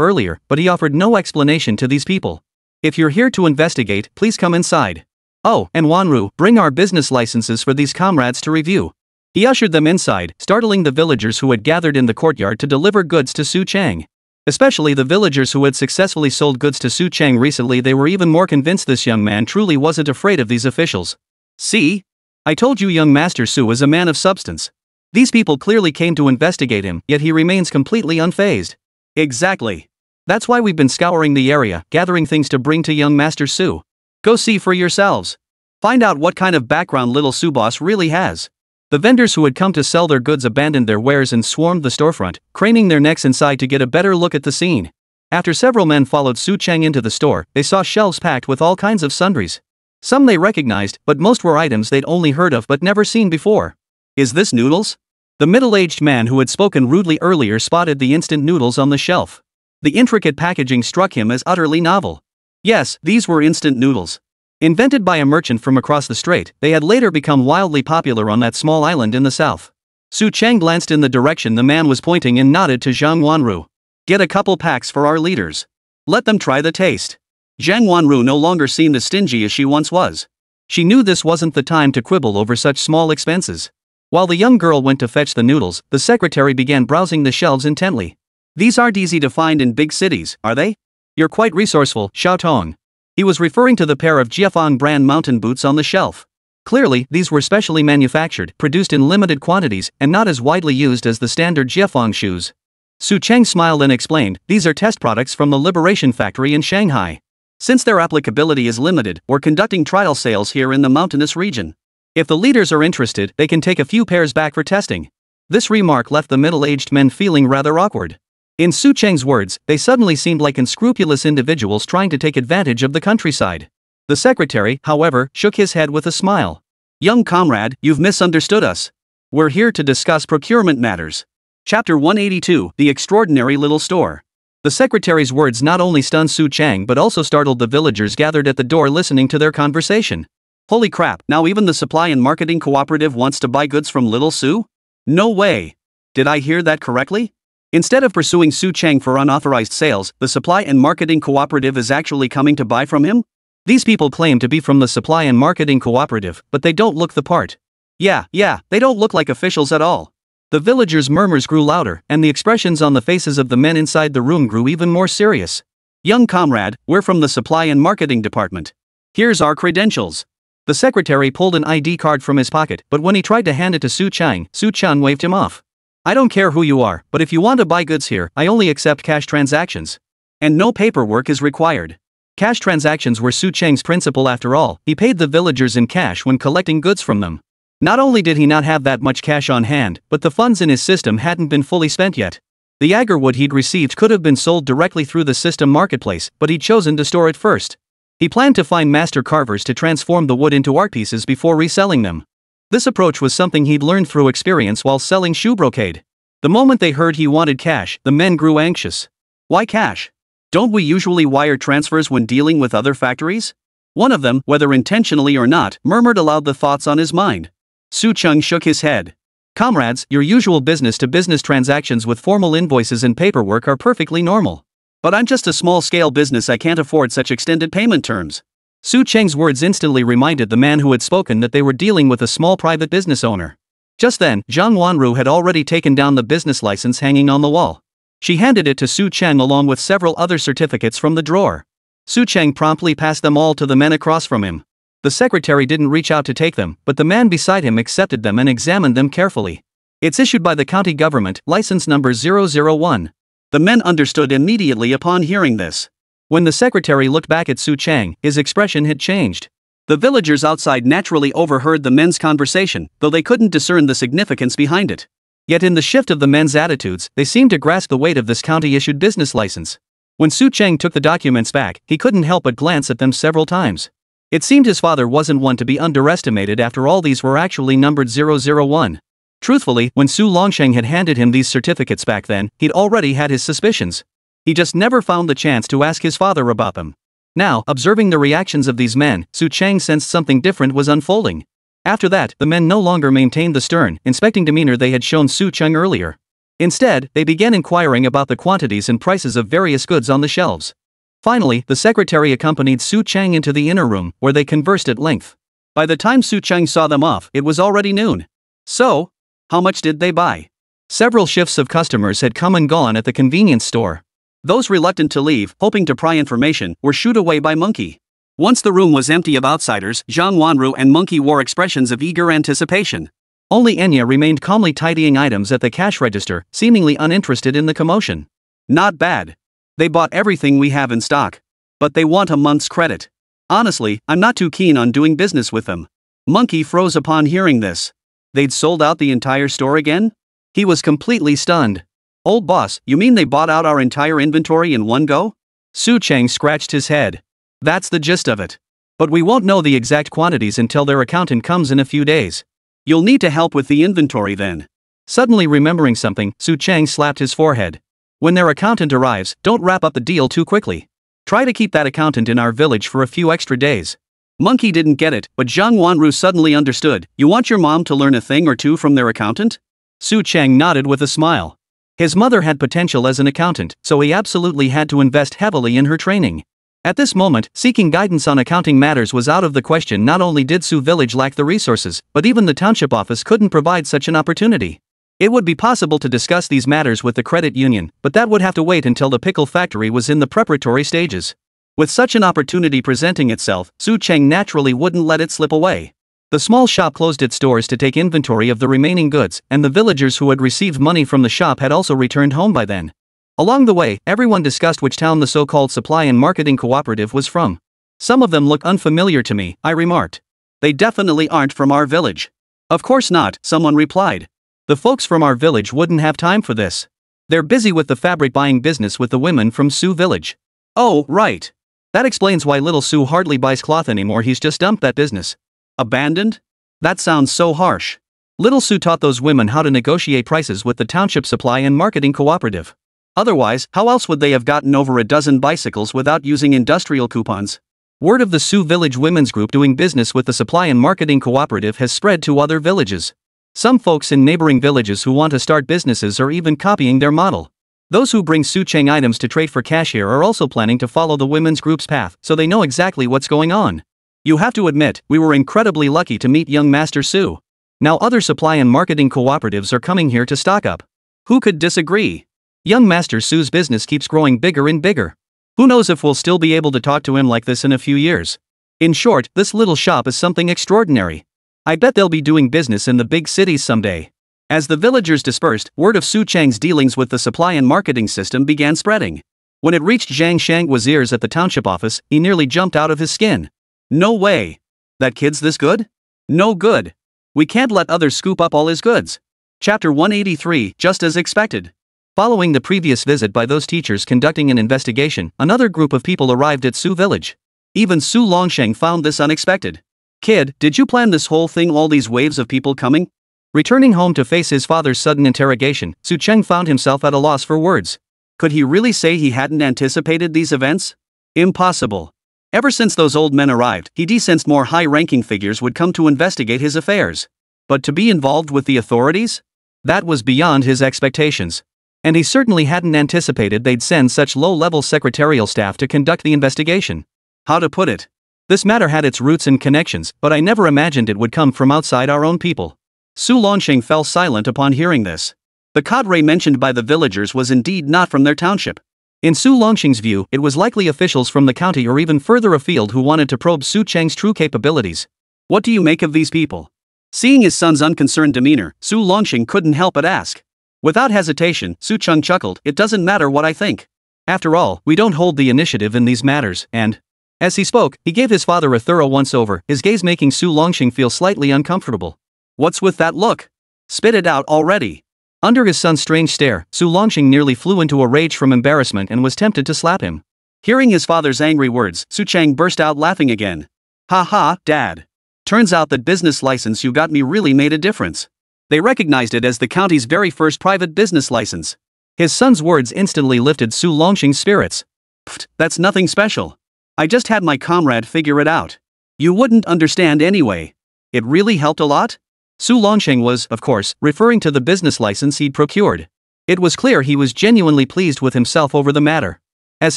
earlier, but he offered no explanation to these people. "If you're here to investigate, please come inside. Oh, and Wanru, bring our business licenses for these comrades to review." He ushered them inside, startling the villagers who had gathered in the courtyard to deliver goods to Su Cheng. Especially the villagers who had successfully sold goods to Su Cheng recently, they were even more convinced this young man truly wasn't afraid of these officials. "See? I told you young Master Su is a man of substance. These people clearly came to investigate him, yet he remains completely unfazed." "Exactly. That's why we've been scouring the area, gathering things to bring to young Master Su. Go see for yourselves. Find out what kind of background little Su boss really has." The vendors who had come to sell their goods abandoned their wares and swarmed the storefront, craning their necks inside to get a better look at the scene. After several men followed Su Cheng into the store, they saw shelves packed with all kinds of sundries. Some they recognized, but most were items they'd only heard of but never seen before. "Is this noodles?" The middle-aged man who had spoken rudely earlier spotted the instant noodles on the shelf. The intricate packaging struck him as utterly novel. Yes, these were instant noodles. Invented by a merchant from across the strait, they had later become wildly popular on that small island in the south. Su Cheng glanced in the direction the man was pointing and nodded to Zhang Wanru. "Get a couple packs for our leaders." Let them try the taste. Zhang Wanru no longer seemed as stingy as she once was. She knew this wasn't the time to quibble over such small expenses. While the young girl went to fetch the noodles, the secretary began browsing the shelves intently. These aren't easy to find in big cities, are they? You're quite resourceful, Xiao Tong. He was referring to the pair of Jiafang brand mountain boots on the shelf. Clearly, these were specially manufactured, produced in limited quantities, and not as widely used as the standard Jiafang shoes. Su Cheng smiled and explained, these are test products from the Liberation Factory in Shanghai. Since their applicability is limited, we're conducting trial sales here in the mountainous region. If the leaders are interested, they can take a few pairs back for testing. This remark left the middle-aged men feeling rather awkward. In Su Cheng's words, they suddenly seemed like unscrupulous individuals trying to take advantage of the countryside. The secretary, however, shook his head with a smile. Young comrade, you've misunderstood us. We're here to discuss procurement matters. Chapter 182, The Extraordinary Little Store. The secretary's words not only stunned Su Cheng but also startled the villagers gathered at the door listening to their conversation. Holy crap, now even the supply and marketing cooperative wants to buy goods from Little Su? No way. Did I hear that correctly? Instead of pursuing Su Cheng for unauthorized sales, the supply and marketing cooperative is actually coming to buy from him? These people claim to be from the supply and marketing cooperative, but they don't look the part. Yeah, they don't look like officials at all. The villagers' murmurs grew louder, and the expressions on the faces of the men inside the room grew even more serious. Young comrade, we're from the supply and marketing department. Here's our credentials. The secretary pulled an ID card from his pocket, but when he tried to hand it to Su Cheng waved him off. I don't care who you are, but if you want to buy goods here, I only accept cash transactions. And no paperwork is required. Cash transactions were Su Cheng's principle after all, he paid the villagers in cash when collecting goods from them. Not only did he not have that much cash on hand, but the funds in his system hadn't been fully spent yet. The agarwood he'd received could have been sold directly through the system marketplace, but he'd chosen to store it first. He planned to find master carvers to transform the wood into art pieces before reselling them. This approach was something he'd learned through experience while selling shoe brocade. The moment they heard he wanted cash, the men grew anxious. Why cash? Don't we usually wire transfers when dealing with other factories? One of them, whether intentionally or not, murmured aloud the thoughts on his mind. Su Cheng shook his head. Comrades, your usual business-to-business transactions with formal invoices and paperwork are perfectly normal. But I'm just a small-scale business, I can't afford such extended payment terms. Su Cheng's words instantly reminded the man who had spoken that they were dealing with a small private business owner. Just then, Zhang Wanru had already taken down the business license hanging on the wall. She handed it to Su Cheng along with several other certificates from the drawer. Su Cheng promptly passed them all to the men across from him. The secretary didn't reach out to take them, but the man beside him accepted them and examined them carefully. It's issued by the county government, license number 001. The men understood immediately upon hearing this. When the secretary looked back at Su Cheng, his expression had changed. The villagers outside naturally overheard the men's conversation, though they couldn't discern the significance behind it. Yet in the shift of the men's attitudes, they seemed to grasp the weight of this county-issued business license. When Su Cheng took the documents back, he couldn't help but glance at them several times. It seemed his father wasn't one to be underestimated after all. These were actually numbered 001. Truthfully, when Su Longsheng had handed him these certificates back then, he'd already had his suspicions. He just never found the chance to ask his father about them. Now, observing the reactions of these men, Su Cheng sensed something different was unfolding. After that, the men no longer maintained the stern, inspecting demeanor they had shown Su Cheng earlier. Instead, they began inquiring about the quantities and prices of various goods on the shelves. Finally, the secretary accompanied Su Cheng into the inner room, where they conversed at length. By the time Su Cheng saw them off, it was already noon. So, how much did they buy? Several shifts of customers had come and gone at the convenience store. Those reluctant to leave, hoping to pry information, were shooed away by Monkey. Once the room was empty of outsiders, Zhang Wanru and Monkey wore expressions of eager anticipation. Only Enya remained calmly tidying items at the cash register, seemingly uninterested in the commotion. Not bad. They bought everything we have in stock. But they want a month's credit. Honestly, I'm not too keen on doing business with them. Monkey froze upon hearing this. They'd sold out the entire store again? He was completely stunned. Old boss, you mean they bought out our entire inventory in one go? Su Cheng scratched his head. That's the gist of it. But we won't know the exact quantities until their accountant comes in a few days. You'll need to help with the inventory then. Suddenly remembering something, Su Cheng slapped his forehead. When their accountant arrives, don't wrap up the deal too quickly. Try to keep that accountant in our village for a few extra days. Monkey didn't get it, but Zhang Wanru suddenly understood. You want your mom to learn a thing or two from their accountant? Su Cheng nodded with a smile. His mother had potential as an accountant, so he absolutely had to invest heavily in her training. At this moment, seeking guidance on accounting matters was out of the question. Not only did Sioux Village lack the resources, but even the township office couldn't provide such an opportunity. It would be possible to discuss these matters with the credit union, but that would have to wait until the pickle factory was in the preparatory stages. With such an opportunity presenting itself, Su Cheng naturally wouldn't let it slip away. The small shop closed its doors to take inventory of the remaining goods, and the villagers who had received money from the shop had also returned home by then. Along the way, everyone discussed which town the so-called supply and marketing cooperative was from. Some of them look unfamiliar to me, I remarked. They definitely aren't from our village. Of course not, someone replied. The folks from our village wouldn't have time for this. They're busy with the fabric buying business with the women from Sioux Village. Oh, right. That explains why little Sue hardly buys cloth anymore. He's just dumped that business. Abandoned? That sounds so harsh. Little Sue taught those women how to negotiate prices with the township supply and marketing cooperative. Otherwise, how else would they have gotten over a dozen bicycles without using industrial coupons? Word of the Sioux Village Women's Group doing business with the supply and marketing cooperative has spread to other villages. Some folks in neighboring villages who want to start businesses are even copying their model. Those who bring Su Cheng items to trade for cash here are also planning to follow the women's group's path, so they know exactly what's going on. You have to admit, we were incredibly lucky to meet young Master Su. Now other supply and marketing cooperatives are coming here to stock up. Who could disagree? Young Master Su's business keeps growing bigger and bigger. Who knows if we'll still be able to talk to him like this in a few years. In short, this little shop is something extraordinary. I bet they'll be doing business in the big cities someday. As the villagers dispersed, word of Su Cheng's dealings with the supply and marketing system began spreading. When it reached Zhang Shangwa's ears at the township office, he nearly jumped out of his skin. No way. That kid's this good? No good. We can't let others scoop up all his goods. Chapter 183, just as expected. Following the previous visit by those teachers conducting an investigation, another group of people arrived at Sioux Village. Even Su Longsheng found this unexpected. Kid, did you plan this whole thing, all these waves of people coming? Returning home to face his father's sudden interrogation, Su Cheng found himself at a loss for words. Could he really say he hadn't anticipated these events? Impossible. Ever since those old men arrived, he sensed more high-ranking figures would come to investigate his affairs. But to be involved with the authorities? That was beyond his expectations. And he certainly hadn't anticipated they'd send such low-level secretarial staff to conduct the investigation. How to put it? This matter had its roots and connections, but I never imagined it would come from outside our own people. Su Longsheng fell silent upon hearing this. The cadre mentioned by the villagers was indeed not from their township. In Su Longsheng's view, it was likely officials from the county or even further afield who wanted to probe Su Cheng's true capabilities. What do you make of these people? Seeing his son's unconcerned demeanor, Su Longsheng couldn't help but ask. Without hesitation, Su Cheng chuckled, "It doesn't matter what I think. After all, we don't hold the initiative in these matters, and..." As he spoke, he gave his father a thorough once-over, his gaze making Su Longsheng feel slightly uncomfortable. What's with that look? Spit it out already. Under his son's strange stare, Su Longsheng nearly flew into a rage from embarrassment and was tempted to slap him. Hearing his father's angry words, Su Cheng burst out laughing again. Ha ha, Dad. Turns out that business license you got me really made a difference. They recognized it as the county's very first private business license. His son's words instantly lifted Su Longsheng's spirits. Pfft, that's nothing special. I just had my comrade figure it out. You wouldn't understand anyway. It really helped a lot? Su Longsheng was, of course, referring to the business license he'd procured. It was clear he was genuinely pleased with himself over the matter. As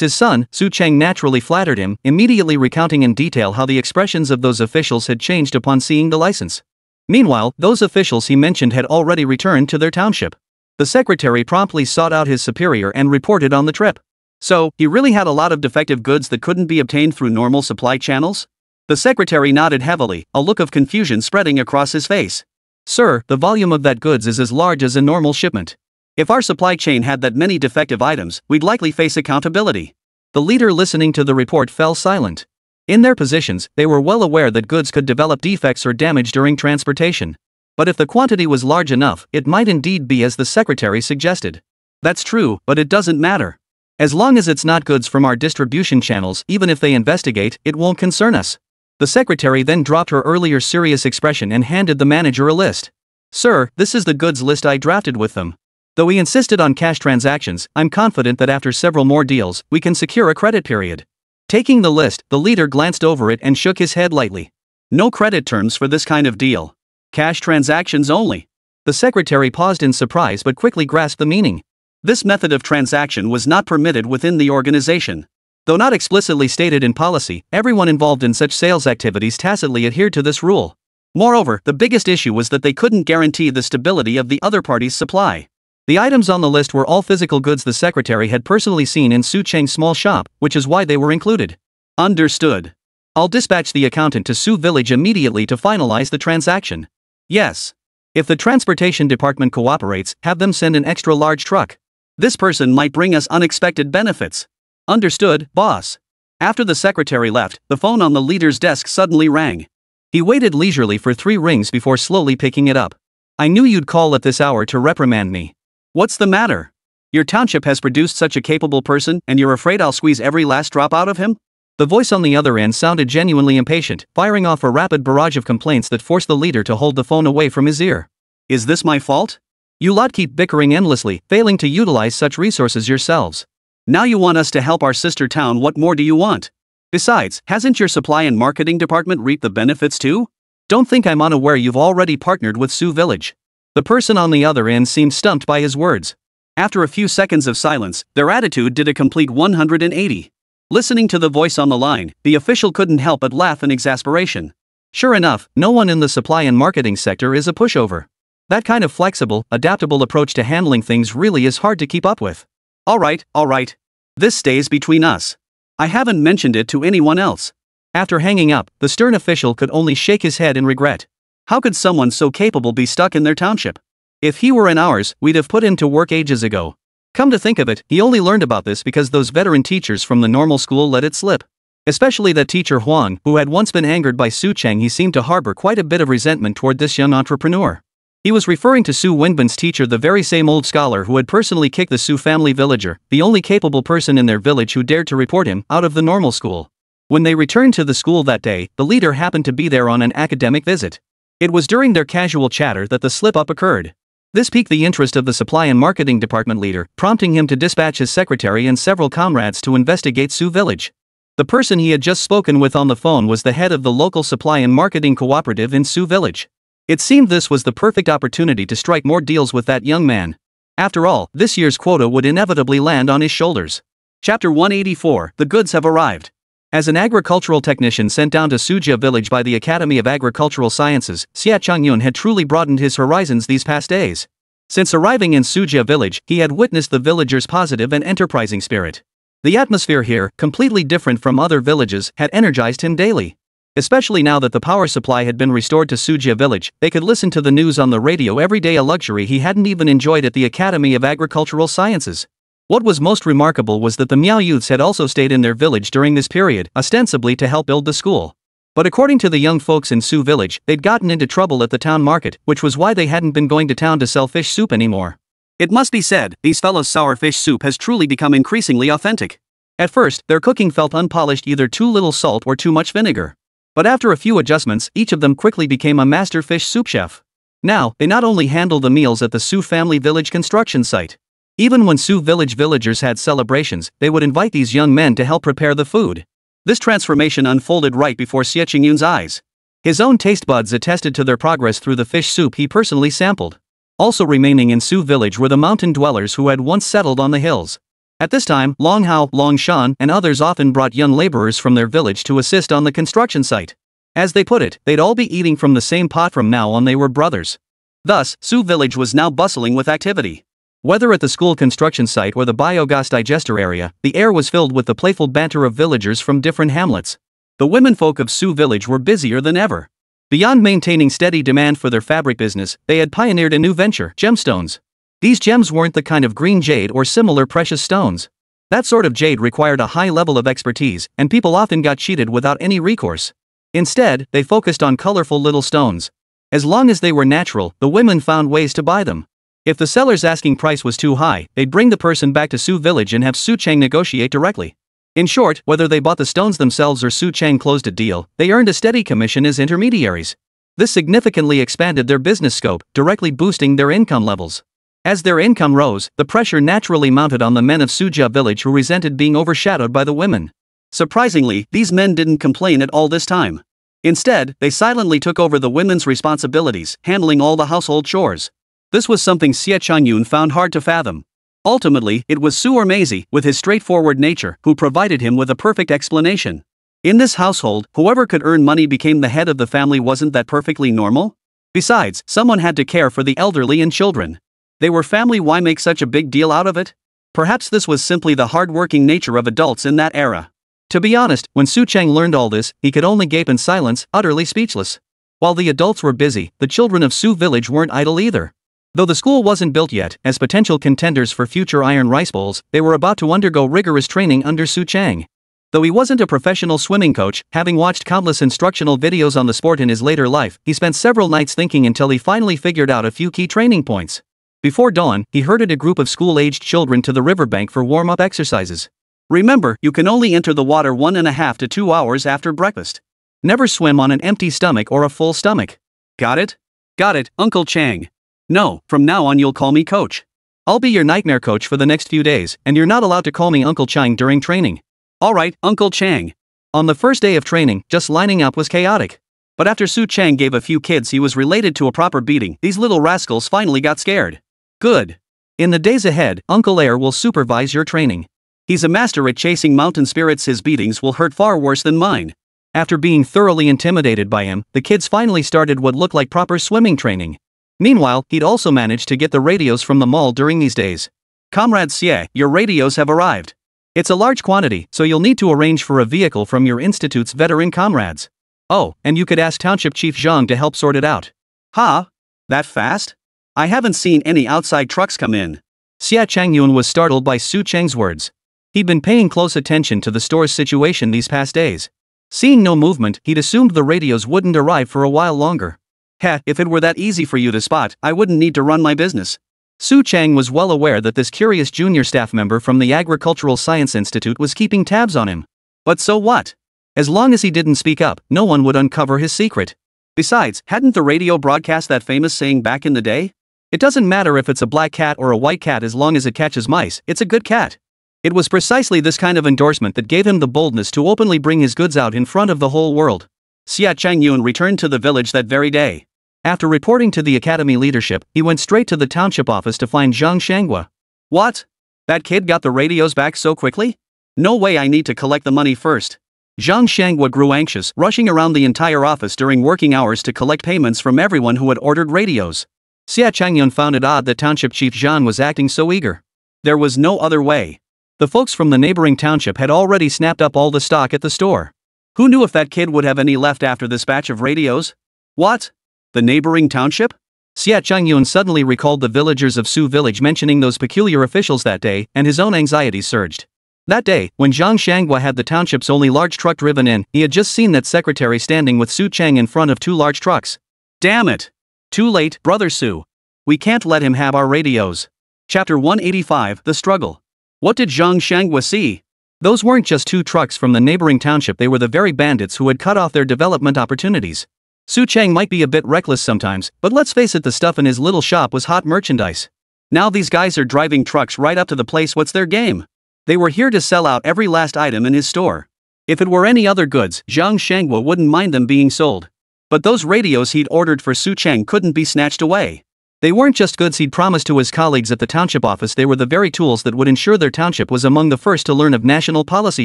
his son, Su Cheng naturally flattered him, immediately recounting in detail how the expressions of those officials had changed upon seeing the license. Meanwhile, those officials he mentioned had already returned to their township. The secretary promptly sought out his superior and reported on the trip. So, he really had a lot of defective goods that couldn't be obtained through normal supply channels? The secretary nodded heavily, a look of confusion spreading across his face. Sir, the volume of that goods is as large as a normal shipment. If our supply chain had that many defective items, we'd likely face accountability. The leader listening to the report fell silent. In their positions, they were well aware that goods could develop defects or damage during transportation. But if the quantity was large enough, it might indeed be as the secretary suggested. That's true, but it doesn't matter. As long as it's not goods from our distribution channels, even if they investigate, it won't concern us. The secretary then dropped her earlier serious expression and handed the manager a list. Sir, this is the goods list I drafted with them. Though he insisted on cash transactions, I'm confident that after several more deals, we can secure a credit period. Taking the list, the leader glanced over it and shook his head lightly. No credit terms for this kind of deal. Cash transactions only. The secretary paused in surprise but quickly grasped the meaning. This method of transaction was not permitted within the organization. Though not explicitly stated in policy, everyone involved in such sales activities tacitly adhered to this rule. Moreover, the biggest issue was that they couldn't guarantee the stability of the other party's supply. The items on the list were all physical goods the secretary had personally seen in Su Cheng's small shop, which is why they were included. Understood. I'll dispatch the accountant to Su Village immediately to finalize the transaction. Yes. If the transportation department cooperates, have them send an extra large truck. This person might bring us unexpected benefits. Understood, boss. After the secretary left, the phone on the leader's desk suddenly rang. He waited leisurely for 3 rings before slowly picking it up. I knew you'd call at this hour to reprimand me. What's the matter? Your township has produced such a capable person, and you're afraid I'll squeeze every last drop out of him? The voice on the other end sounded genuinely impatient, firing off a rapid barrage of complaints that forced the leader to hold the phone away from his ear. Is this my fault? You lot keep bickering endlessly, failing to utilize such resources yourselves. Now you want us to help our sister town, what more do you want? Besides, hasn't your supply and marketing department reaped the benefits too? Don't think I'm unaware you've already partnered with Su Village. The person on the other end seemed stumped by his words. After a few seconds of silence, their attitude did a complete 180. Listening to the voice on the line, the official couldn't help but laugh in exasperation. Sure enough, no one in the supply and marketing sector is a pushover. That kind of flexible, adaptable approach to handling things really is hard to keep up with. All right. This stays between us. I haven't mentioned it to anyone else. After hanging up, the stern official could only shake his head in regret. How could someone so capable be stuck in their township? If he were in ours, we'd have put him to work ages ago. Come to think of it, he only learned about this because those veteran teachers from the normal school let it slip. Especially that teacher Huang, who had once been angered by Su Cheng. He seemed to harbor quite a bit of resentment toward this young entrepreneur. He was referring to Su Wenbin's teacher, the very same old scholar who had personally kicked the Su family villager, the only capable person in their village who dared to report him, out of the normal school. When they returned to the school that day, the leader happened to be there on an academic visit. It was during their casual chatter that the slip-up occurred. This piqued the interest of the supply and marketing department leader, prompting him to dispatch his secretary and several comrades to investigate Su Village. The person he had just spoken with on the phone was the head of the local supply and marketing cooperative in Su Village. It seemed this was the perfect opportunity to strike more deals with that young man. After all, this year's quota would inevitably land on his shoulders. Chapter 184, The Goods Have Arrived. As an agricultural technician sent down to Sujia Village by the Academy of Agricultural Sciences, Xia Changyun had truly broadened his horizons these past days. Since arriving in Sujia Village, he had witnessed the villagers' positive and enterprising spirit. The atmosphere here, completely different from other villages, had energized him daily. Especially now that the power supply had been restored to Sujia Village, they could listen to the news on the radio every day, a luxury he hadn't even enjoyed at the Academy of Agricultural Sciences. What was most remarkable was that the Miao youths had also stayed in their village during this period, ostensibly to help build the school. But according to the young folks in Su Village, they'd gotten into trouble at the town market, which was why they hadn't been going to town to sell fish soup anymore. It must be said, these fellows' sour fish soup has truly become increasingly authentic. At first, their cooking felt unpolished, either too little salt or too much vinegar. But after a few adjustments, each of them quickly became a master fish soup chef. Now, they not only handle the meals at the Su family village construction site. Even when Su Village villagers had celebrations, they would invite these young men to help prepare the food. This transformation unfolded right before Xie Qingyun's eyes. His own taste buds attested to their progress through the fish soup he personally sampled. Also remaining in Su Village were the mountain dwellers who had once settled on the hills. At this time, Long Hao, Long Shan, and others often brought young laborers from their village to assist on the construction site. As they put it, they'd all be eating from the same pot from now on. They were brothers. Thus, Su Village was now bustling with activity. Whether at the school construction site or the biogas digester area, the air was filled with the playful banter of villagers from different hamlets. The womenfolk of Su Village were busier than ever. Beyond maintaining steady demand for their fabric business, they had pioneered a new venture, gemstones. These gems weren't the kind of green jade or similar precious stones. That sort of jade required a high level of expertise, and people often got cheated without any recourse. Instead, they focused on colorful little stones. As long as they were natural, the women found ways to buy them. If the seller's asking price was too high, they'd bring the person back to Su Village and have Su Cheng negotiate directly. In short, whether they bought the stones themselves or Su Cheng closed a deal, they earned a steady commission as intermediaries. This significantly expanded their business scope, directly boosting their income levels. As their income rose, the pressure naturally mounted on the men of Sujia Village, who resented being overshadowed by the women. Surprisingly, these men didn't complain at all this time. Instead, they silently took over the women's responsibilities, handling all the household chores. This was something Xie Changyun found hard to fathom. Ultimately, it was Su or Maisie, with his straightforward nature, who provided him with a perfect explanation. In this household, whoever could earn money became the head of the family. Wasn't that perfectly normal? Besides, someone had to care for the elderly and children. They were family. Why make such a big deal out of it? Perhaps this was simply the hard-working nature of adults in that era. To be honest, when Su Chang learned all this, he could only gape in silence, utterly speechless. While the adults were busy, the children of Su village weren't idle either. Though the school wasn't built yet, as potential contenders for future iron rice bowls, they were about to undergo rigorous training under Su Chang. Though he wasn't a professional swimming coach, having watched countless instructional videos on the sport in his later life, he spent several nights thinking until he finally figured out a few key training points. Before dawn, he herded a group of school-aged children to the riverbank for warm-up exercises. Remember, you can only enter the water 1.5 to 2 hours after breakfast. Never swim on an empty stomach or a full stomach. Got it? Got it, Uncle Chang. No, from now on you'll call me coach. I'll be your nightmare coach for the next few days, and you're not allowed to call me Uncle Chang during training. Alright, Uncle Chang. On the first day of training, just lining up was chaotic. But after Su Chang gave a few kids he was related to a proper beating, these little rascals finally got scared. Good. In the days ahead, Uncle Air will supervise your training. He's a master at chasing mountain spirits. His beatings will hurt far worse than mine. After being thoroughly intimidated by him, the kids finally started what looked like proper swimming training. Meanwhile, he'd also managed to get the radios from the mall during these days. Comrade Xie, your radios have arrived. It's a large quantity, so you'll need to arrange for a vehicle from your institute's veteran comrades. Oh, and you could ask Township Chief Zhang to help sort it out. Huh? That fast? I haven't seen any outside trucks come in. Xia Changyun was startled by Su Chang's words. He'd been paying close attention to the store's situation these past days. Seeing no movement, he'd assumed the radios wouldn't arrive for a while longer. Heh, if it were that easy for you to spot, I wouldn't need to run my business. Su Chang was well aware that this curious junior staff member from the Agricultural Science Institute was keeping tabs on him. But so what? As long as he didn't speak up, no one would uncover his secret. Besides, hadn't the radio broadcast that famous saying back in the day? It doesn't matter if it's a black cat or a white cat as long as it catches mice, it's a good cat. It was precisely this kind of endorsement that gave him the boldness to openly bring his goods out in front of the whole world. Xia Changyun returned to the village that very day. After reporting to the academy leadership, he went straight to the township office to find Zhang Shanghua. What? That kid got the radios back so quickly? No way, I need to collect the money first. Zhang Shanghua grew anxious, rushing around the entire office during working hours to collect payments from everyone who had ordered radios. Xia Changyun found it odd that Township Chief Zhang was acting so eager. There was no other way. The folks from the neighboring township had already snapped up all the stock at the store. Who knew if that kid would have any left after this batch of radios? What? The neighboring township? Xia Changyun suddenly recalled the villagers of Su village mentioning those peculiar officials that day, and his own anxieties surged. That day, when Zhang Shanghua had the township's only large truck driven in, he had just seen that secretary standing with Su Chang in front of 2 large trucks. Damn it! Too late, Brother Su. We can't let him have our radios. Chapter 185, The Struggle. What did Zhang Shanghua see? Those weren't just 2 trucks from the neighboring township, they were the very bandits who had cut off their development opportunities. Su Chang might be a bit reckless sometimes, but let's face it, the stuff in his little shop was hot merchandise. Now these guys are driving trucks right up to the place. What's their game? They were here to sell out every last item in his store. If it were any other goods, Zhang Shanghua wouldn't mind them being sold. But those radios he'd ordered for Su Chang couldn't be snatched away. They weren't just goods he'd promised to his colleagues at the township office, they were the very tools that would ensure their township was among the first to learn of national policy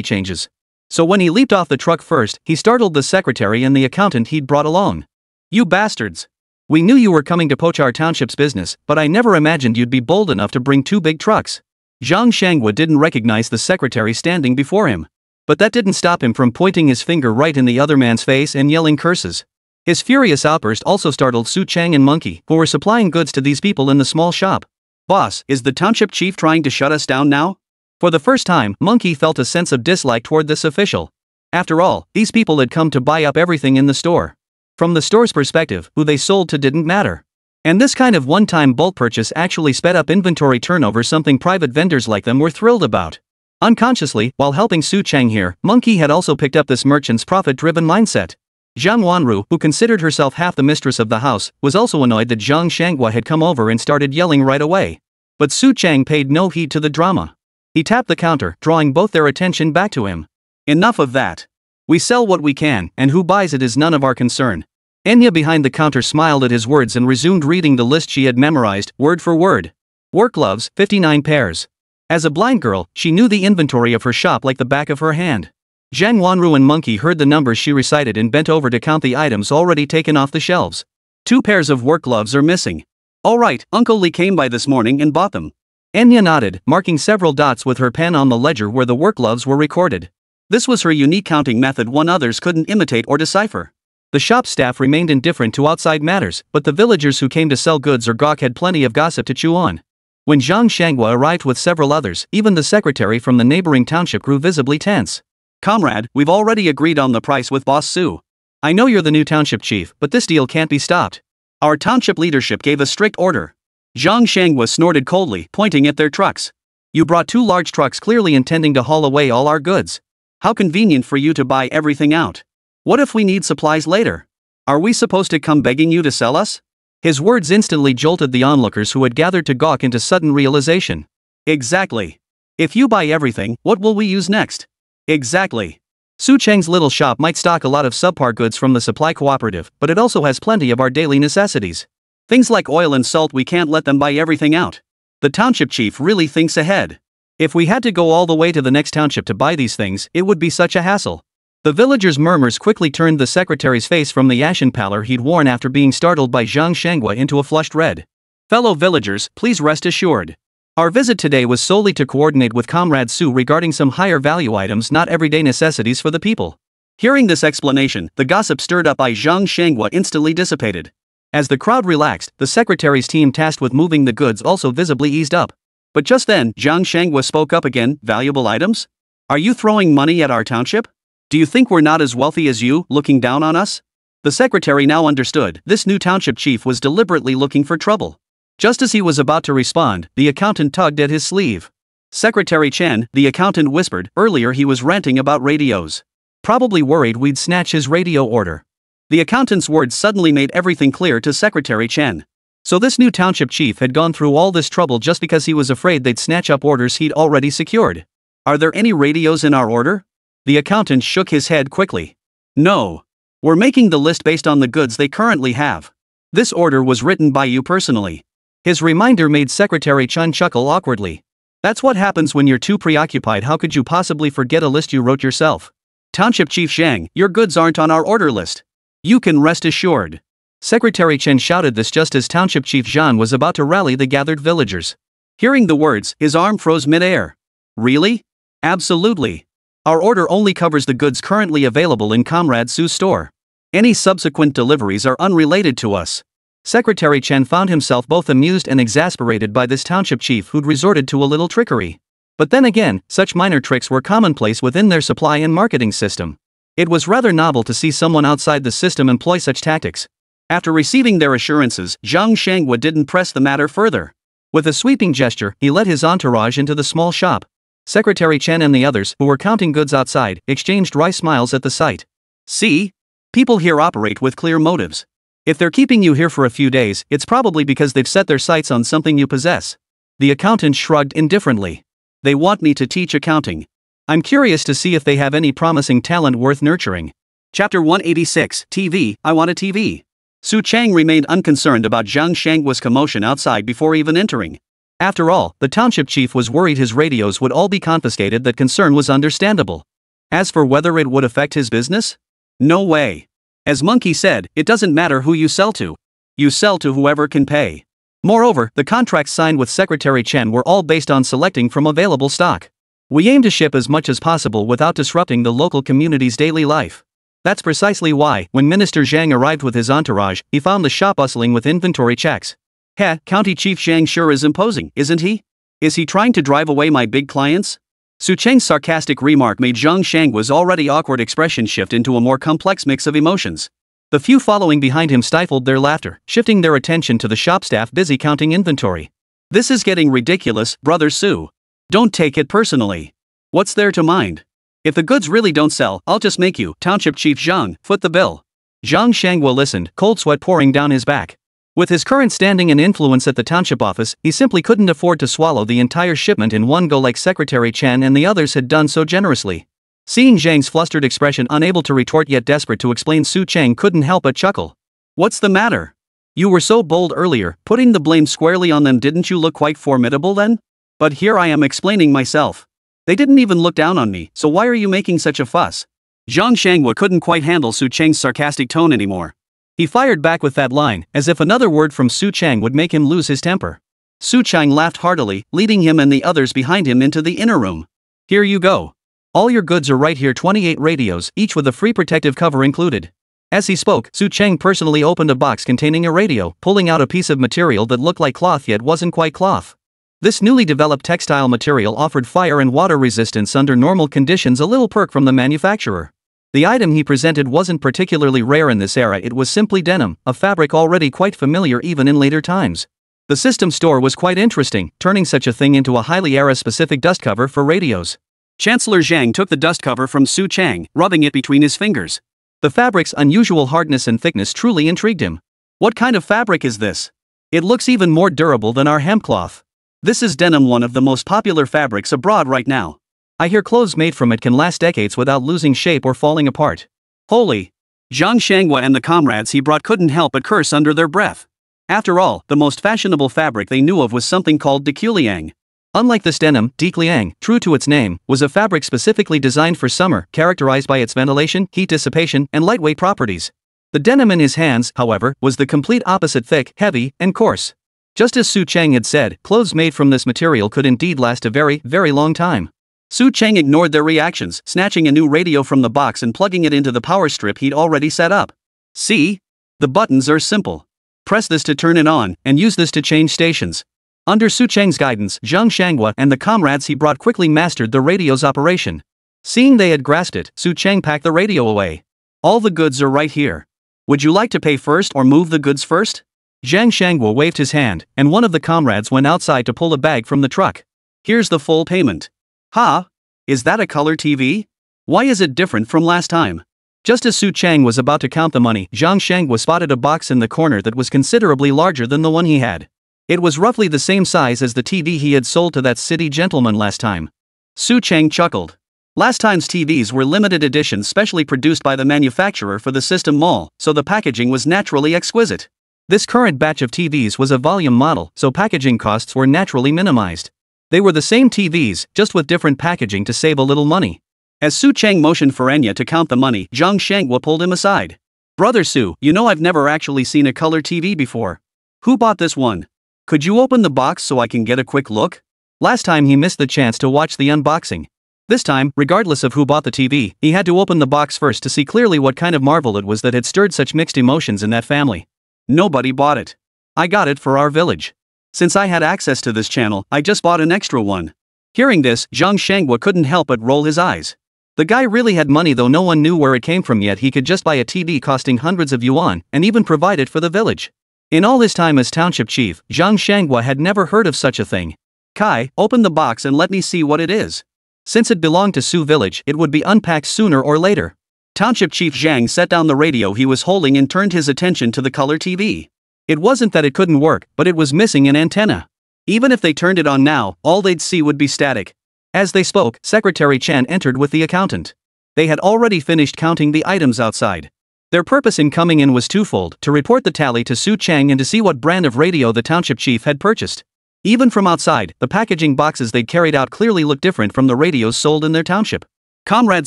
changes. So when he leaped off the truck first, he startled the secretary and the accountant he'd brought along. You bastards! We knew you were coming to poach our township's business, but I never imagined you'd be bold enough to bring 2 big trucks. Zhang Shanghua didn't recognize the secretary standing before him. But that didn't stop him from pointing his finger right in the other man's face and yelling curses. His furious outburst also startled Su Chang and Monkey, who were supplying goods to these people in the small shop. Boss, is the township chief trying to shut us down now? For the first time, Monkey felt a sense of dislike toward this official. After all, these people had come to buy up everything in the store. From the store's perspective, who they sold to didn't matter. And this kind of one-time bulk purchase actually sped up inventory turnover, something private vendors like them were thrilled about. Unconsciously, while helping Su Chang here, Monkey had also picked up this merchant's profit-driven mindset. Zhang Wanru, who considered herself half the mistress of the house, was also annoyed that Zhang Shanghua had come over and started yelling right away. But Su Chang paid no heed to the drama. He tapped the counter, drawing both their attention back to him. Enough of that. We sell what we can, and who buys it is none of our concern. Enya behind the counter smiled at his words and resumed reading the list she had memorized, word for word. Work gloves, 59 pairs. As a blind girl, she knew the inventory of her shop like the back of her hand. Zhang Wanru and Monkey heard the numbers she recited and bent over to count the items already taken off the shelves. 2 pairs of work gloves are missing. All right, Uncle Lee came by this morning and bought them. Enya nodded, marking several dots with her pen on the ledger where the work gloves were recorded. This was her unique counting method, one others couldn't imitate or decipher. The shop staff remained indifferent to outside matters, but the villagers who came to sell goods or gawk had plenty of gossip to chew on. When Zhang Shangwa arrived with several others, even the secretary from the neighboring township grew visibly tense. Comrade, we've already agreed on the price with Boss Su. I know you're the new township chief, but this deal can't be stopped. Our township leadership gave a strict order. Zhang Shangwa snorted coldly, pointing at their trucks. You brought 2 large trucks clearly intending to haul away all our goods. How convenient for you to buy everything out. What if we need supplies later? Are we supposed to come begging you to sell us? His words instantly jolted the onlookers who had gathered to gawk into sudden realization. Exactly. If you buy everything, what will we use next? Exactly. Su Cheng's little shop might stock a lot of subpar goods from the supply cooperative, but it also has plenty of our daily necessities. Things like oil and salt, we can't let them buy everything out. The township chief really thinks ahead. If we had to go all the way to the next township to buy these things, it would be such a hassle. The villagers' murmurs quickly turned the secretary's face from the ashen pallor he'd worn after being startled by Zhang Shangwa into a flushed red. Fellow villagers, please rest assured. Our visit today was solely to coordinate with Comrade Su regarding some higher value items, not everyday necessities for the people. Hearing this explanation, the gossip stirred up by Zhang Shangwa instantly dissipated. As the crowd relaxed, the secretary's team tasked with moving the goods also visibly eased up. But just then, Zhang Shangwa spoke up again. Valuable items? Are you throwing money at our township? Do you think we're not as wealthy as you, looking down on us? The secretary now understood, this new township chief was deliberately looking for trouble. Just as he was about to respond, the accountant tugged at his sleeve. Secretary Chen, the accountant whispered, earlier he was ranting about radios. Probably worried we'd snatch his radio order. The accountant's words suddenly made everything clear to Secretary Chen. So this new township chief had gone through all this trouble just because he was afraid they'd snatch up orders he'd already secured. Are there any radios in our order? The accountant shook his head quickly. No. We're making the list based on the goods they currently have. This order was written by you personally. His reminder made Secretary Chen chuckle awkwardly. That's what happens when you're too preoccupied. How could you possibly forget a list you wrote yourself? Township Chief Zhang, your goods aren't on our order list. You can rest assured. Secretary Chen shouted this just as Township Chief Zhang was about to rally the gathered villagers. Hearing the words, his arm froze mid-air. Really? Absolutely. Our order only covers the goods currently available in Comrade Su's store. Any subsequent deliveries are unrelated to us. Secretary Chen found himself both amused and exasperated by this township chief who'd resorted to a little trickery. But then again, such minor tricks were commonplace within their supply and marketing system. It was rather novel to see someone outside the system employ such tactics. After receiving their assurances, Zhang Shangwa didn't press the matter further. With a sweeping gesture, he led his entourage into the small shop. Secretary Chen and the others, who were counting goods outside, exchanged wry smiles at the sight. See? People here operate with clear motives. If they're keeping you here for a few days, it's probably because they've set their sights on something you possess. The accountant shrugged indifferently. They want me to teach accounting. I'm curious to see if they have any promising talent worth nurturing. Chapter 186, TV, I want a TV. Su Chang remained unconcerned about Zhang Shangwa's commotion outside before even entering. After all, the township chief was worried his radios would all be confiscated. That concern was understandable. As for whether it would affect his business? No way. As Monkey said, it doesn't matter who you sell to. You sell to whoever can pay. Moreover, the contracts signed with Secretary Chen were all based on selecting from available stock. We aim to ship as much as possible without disrupting the local community's daily life. That's precisely why, when Minister Zhang arrived with his entourage, he found the shop bustling with inventory checks. Heh, County Chief Zhang sure is imposing, isn't he? Is he trying to drive away my big clients? Su Cheng's sarcastic remark made Zhang Shangwa's already awkward expression shift into a more complex mix of emotions. The few following behind him stifled their laughter, shifting their attention to the shop staff busy counting inventory. This is getting ridiculous, Brother Su. Don't take it personally. What's there to mind? If the goods really don't sell, I'll just make you, Township Chief Zhang, foot the bill. Zhang Shangwa listened, cold sweat pouring down his back. With his current standing and influence at the township office, he simply couldn't afford to swallow the entire shipment in one go like Secretary Chen and the others had done so generously. Seeing Zhang's flustered expression, unable to retort yet desperate to explain, Su Cheng couldn't help but chuckle. What's the matter? You were so bold earlier, putting the blame squarely on them. Didn't you look quite formidable then? But here I am explaining myself. They didn't even look down on me, so why are you making such a fuss? Zhang Shangwa couldn't quite handle Su Chang's sarcastic tone anymore. He fired back with that line, as if another word from Su Chang would make him lose his temper. Su Chang laughed heartily, leading him and the others behind him into the inner room. Here you go. All your goods are right here, 28 radios, each with a free protective cover included. As he spoke, Su Chang personally opened a box containing a radio, pulling out a piece of material that looked like cloth yet wasn't quite cloth. This newly developed textile material offered fire and water resistance under normal conditions, a little perk from the manufacturer. The item he presented wasn't particularly rare in this era, it was simply denim, a fabric already quite familiar even in later times. The system store was quite interesting, turning such a thing into a highly era-specific dust cover for radios. Chancellor Zhang took the dust cover from Su Chang, rubbing it between his fingers. The fabric's unusual hardness and thickness truly intrigued him. What kind of fabric is this? It looks even more durable than our hemp cloth. This is denim, one of the most popular fabrics abroad right now. I hear clothes made from it can last decades without losing shape or falling apart. Holy! Zhang Shangwa and the comrades he brought couldn't help but curse under their breath. After all, the most fashionable fabric they knew of was something called Dekuliang. Unlike this denim, Dekuliang, true to its name, was a fabric specifically designed for summer, characterized by its ventilation, heat dissipation, and lightweight properties. The denim in his hands, however, was the complete opposite: thick, heavy, and coarse. Just as Su Chang had said, clothes made from this material could indeed last a very, very long time. Su Chang ignored their reactions, snatching a new radio from the box and plugging it into the power strip he'd already set up. See? The buttons are simple. Press this to turn it on, and use this to change stations. Under Su Chang's guidance, Zhang Shangwa and the comrades he brought quickly mastered the radio's operation. Seeing they had grasped it, Su Chang packed the radio away. All the goods are right here. Would you like to pay first or move the goods first? Zhang Shangwa waved his hand, and one of the comrades went outside to pull a bag from the truck. Here's the full payment. Ha! Is that a color TV? Why is it different from last time? Just as Su Chang was about to count the money, Zhang Shangwa spotted a box in the corner that was considerably larger than the one he had. It was roughly the same size as the TV he had sold to that city gentleman last time. Su Chang chuckled. Last time's TVs were limited editions specially produced by the manufacturer for the system mall, so the packaging was naturally exquisite. This current batch of TVs was a volume model, so packaging costs were naturally minimized. They were the same TVs, just with different packaging to save a little money. As Su Chang motioned for Enya to count the money, Zhang Shangwa pulled him aside. Brother Su, you know I've never actually seen a color TV before. Who bought this one? Could you open the box so I can get a quick look? Last time he missed the chance to watch the unboxing. This time, regardless of who bought the TV, he had to open the box first to see clearly what kind of marvel it was that had stirred such mixed emotions in that family. Nobody bought it. I got it for our village. Since I had access to this channel, I just bought an extra one. Hearing this, Zhang Shangwa couldn't help but roll his eyes. The guy really had money, though no one knew where it came from, yet he could just buy a TV costing hundreds of yuan, and even provide it for the village. In all his time as township chief, Zhang Shangwa had never heard of such a thing. Kai, open the box and let me see what it is. Since it belonged to Su village, it would be unpacked sooner or later. Township Chief Zhang set down the radio he was holding and turned his attention to the color TV. It wasn't that it couldn't work, but it was missing an antenna. Even if they turned it on now, all they'd see would be static. As they spoke, Secretary Chen entered with the accountant. They had already finished counting the items outside. Their purpose in coming in was twofold: to report the tally to Su Chang and to see what brand of radio the township chief had purchased. Even from outside, the packaging boxes they'd carried out clearly looked different from the radios sold in their township. Comrade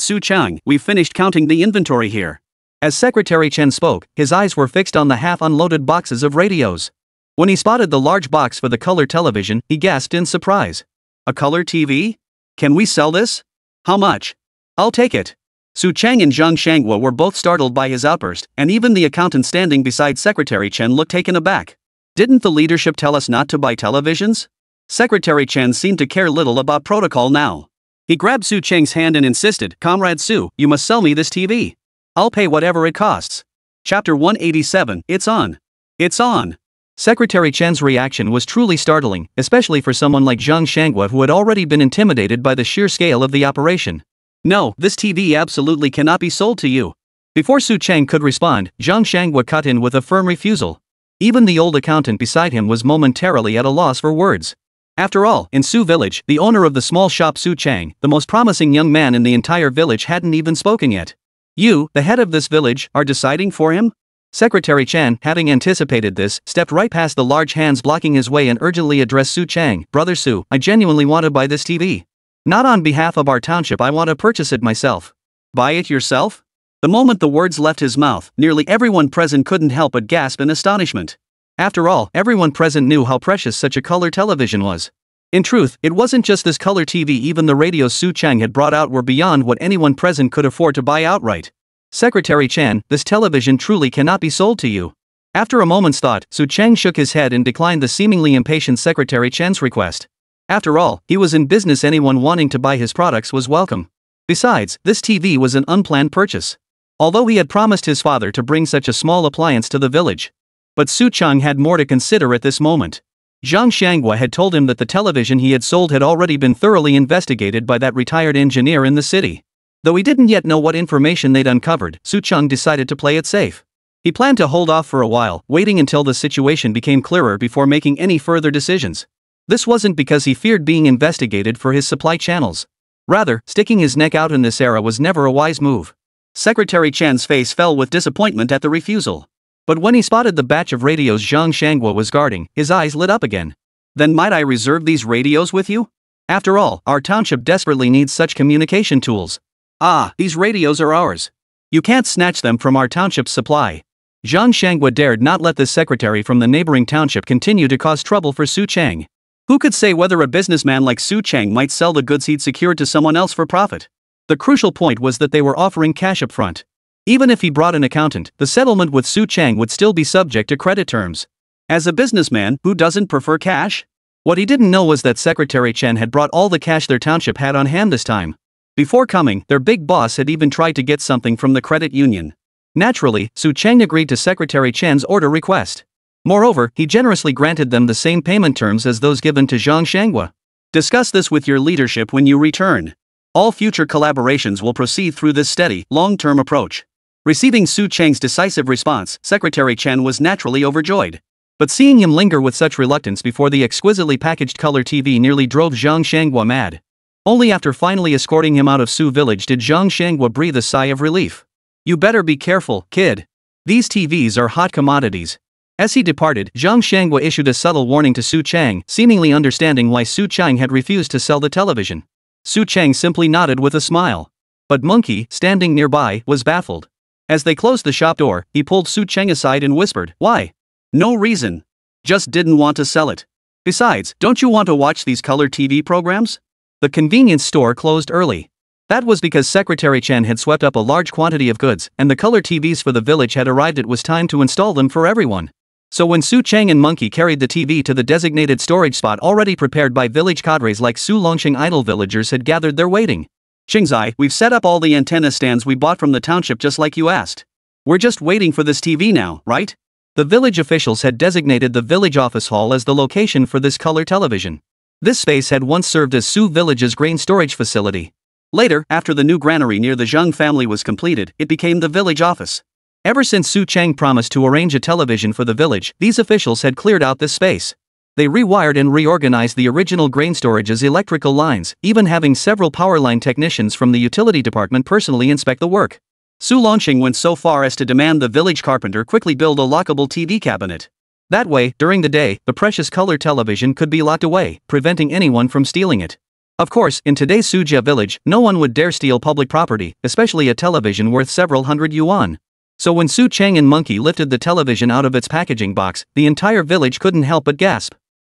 Su Chang, we've finished counting the inventory here. As Secretary Chen spoke, his eyes were fixed on the half-unloaded boxes of radios. When he spotted the large box for the color television, he gasped in surprise. A color TV? Can we sell this? How much? I'll take it. Su Chang and Zhang Shangwa were both startled by his outburst, and even the accountant standing beside Secretary Chen looked taken aback. Didn't the leadership tell us not to buy televisions? Secretary Chen seemed to care little about protocol now. He grabbed Su Chang's hand and insisted, Comrade Su, you must sell me this TV. I'll pay whatever it costs. Chapter 187, It's on. It's on. Secretary Chen's reaction was truly startling, especially for someone like Zhang Shangwa who had already been intimidated by the sheer scale of the operation. No, this TV absolutely cannot be sold to you. Before Su Chang could respond, Zhang Shangwa cut in with a firm refusal. Even the old accountant beside him was momentarily at a loss for words. After all, in Su village, the owner of the small shop Su Chang, the most promising young man in the entire village, hadn't even spoken yet. You, the head of this village, are deciding for him? Secretary Chan, having anticipated this, stepped right past the large hands blocking his way and urgently addressed Su Chang. Brother Su, I genuinely want to buy this TV. Not on behalf of our township, I want to purchase it myself. Buy it yourself? The moment the words left his mouth, nearly everyone present couldn't help but gasp in astonishment. After all, everyone present knew how precious such a color television was. In truth, it wasn't just this color TV, even the radios Su Chang had brought out were beyond what anyone present could afford to buy outright. Secretary Chan, this television truly cannot be sold to you. After a moment's thought, Su Chang shook his head and declined the seemingly impatient Secretary Chan's request. After all, he was in business, anyone wanting to buy his products was welcome. Besides, this TV was an unplanned purchase. Although he had promised his father to bring such a small appliance to the village. But Su Chang had more to consider at this moment. Zhang Xianghua had told him that the television he had sold had already been thoroughly investigated by that retired engineer in the city. Though he didn't yet know what information they'd uncovered, Su Chang decided to play it safe. He planned to hold off for a while, waiting until the situation became clearer before making any further decisions. This wasn't because he feared being investigated for his supply channels. Rather, sticking his neck out in this era was never a wise move. Secretary Chan's face fell with disappointment at the refusal. But when he spotted the batch of radios Zhang Xianghua was guarding, his eyes lit up again. Then might I reserve these radios with you? After all, our township desperately needs such communication tools. Ah, these radios are ours. You can't snatch them from our township's supply. Zhang Xianghua dared not let this secretary from the neighboring township continue to cause trouble for Su Chang. Who could say whether a businessman like Su Chang might sell the goods he'd secured to someone else for profit? The crucial point was that they were offering cash up front. Even if he brought an accountant, the settlement with Su Chang would still be subject to credit terms. As a businessman, who doesn't prefer cash? What he didn't know was that Secretary Chen had brought all the cash their township had on hand this time. Before coming, their big boss had even tried to get something from the credit union. Naturally, Su Chang agreed to Secretary Chen's order request. Moreover, he generously granted them the same payment terms as those given to Zhang Xianghua. Discuss this with your leadership when you return. All future collaborations will proceed through this steady, long-term approach. Receiving Su Chang's decisive response, Secretary Chen was naturally overjoyed. But seeing him linger with such reluctance before the exquisitely packaged color TV nearly drove Zhang Xianghua mad. Only after finally escorting him out of Su village did Zhang Xianghua breathe a sigh of relief. You better be careful, kid. These TVs are hot commodities. As he departed, Zhang Xianghua issued a subtle warning to Su Chang, seemingly understanding why Su Chang had refused to sell the television. Su Chang simply nodded with a smile. But Monkey, standing nearby, was baffled. As they closed the shop door, he pulled Su Chang aside and whispered, "Why? No reason. Just didn't want to sell it. Besides, don't you want to watch these color TV programs?" The convenience store closed early. That was because Secretary Chen had swept up a large quantity of goods, and the color TVs for the village had arrived. It was time to install them for everyone. So when Su Chang and Monkey carried the TV to the designated storage spot already prepared by village cadres like Su Longqing, idle villagers had gathered there waiting. "Qingzai, we've set up all the antenna stands we bought from the township just like you asked. We're just waiting for this TV now, right?" The village officials had designated the village office hall as the location for this color television. This space had once served as Su village's grain storage facility. Later, after the new granary near the Zheng family was completed, it became the village office. Ever since Su Chang promised to arrange a television for the village, these officials had cleared out this space. They rewired and reorganized the original grain storage's electrical lines, even having several power line technicians from the utility department personally inspect the work. Su Longqing went so far as to demand the village carpenter quickly build a lockable TV cabinet. That way, during the day, the precious color television could be locked away, preventing anyone from stealing it. Of course, in today's Sujia village, no one would dare steal public property, especially a television worth several hundred yuan. So when Su Chang and Monkey lifted the television out of its packaging box, the entire village couldn't help but gasp.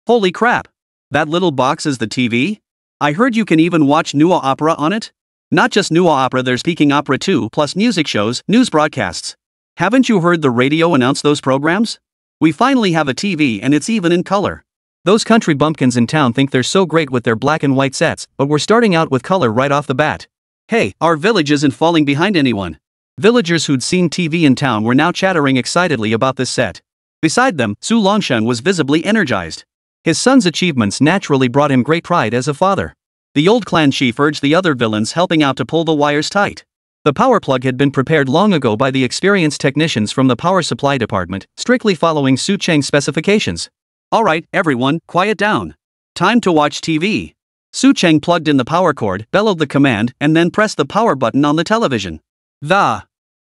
"Holy crap! That little box is the TV? I heard you can even watch Nua opera on it? Not just Nua opera, there's Peking opera too, plus music shows, news broadcasts. Haven't you heard the radio announce those programs? We finally have a TV and it's even in color. Those country bumpkins in town think they're so great with their black and white sets, but we're starting out with color right off the bat. Hey, our village isn't falling behind anyone." Villagers who'd seen TV in town were now chattering excitedly about this set. Beside them, Su Longshan was visibly energized. His son's achievements naturally brought him great pride as a father. The old clan chief urged the other villains helping out to pull the wires tight. The power plug had been prepared long ago by the experienced technicians from the power supply department, strictly following Su Chang's specifications. "Alright, everyone, quiet down. Time to watch TV." Su Chang plugged in the power cord, bellowed the command, and then pressed the power button on the television.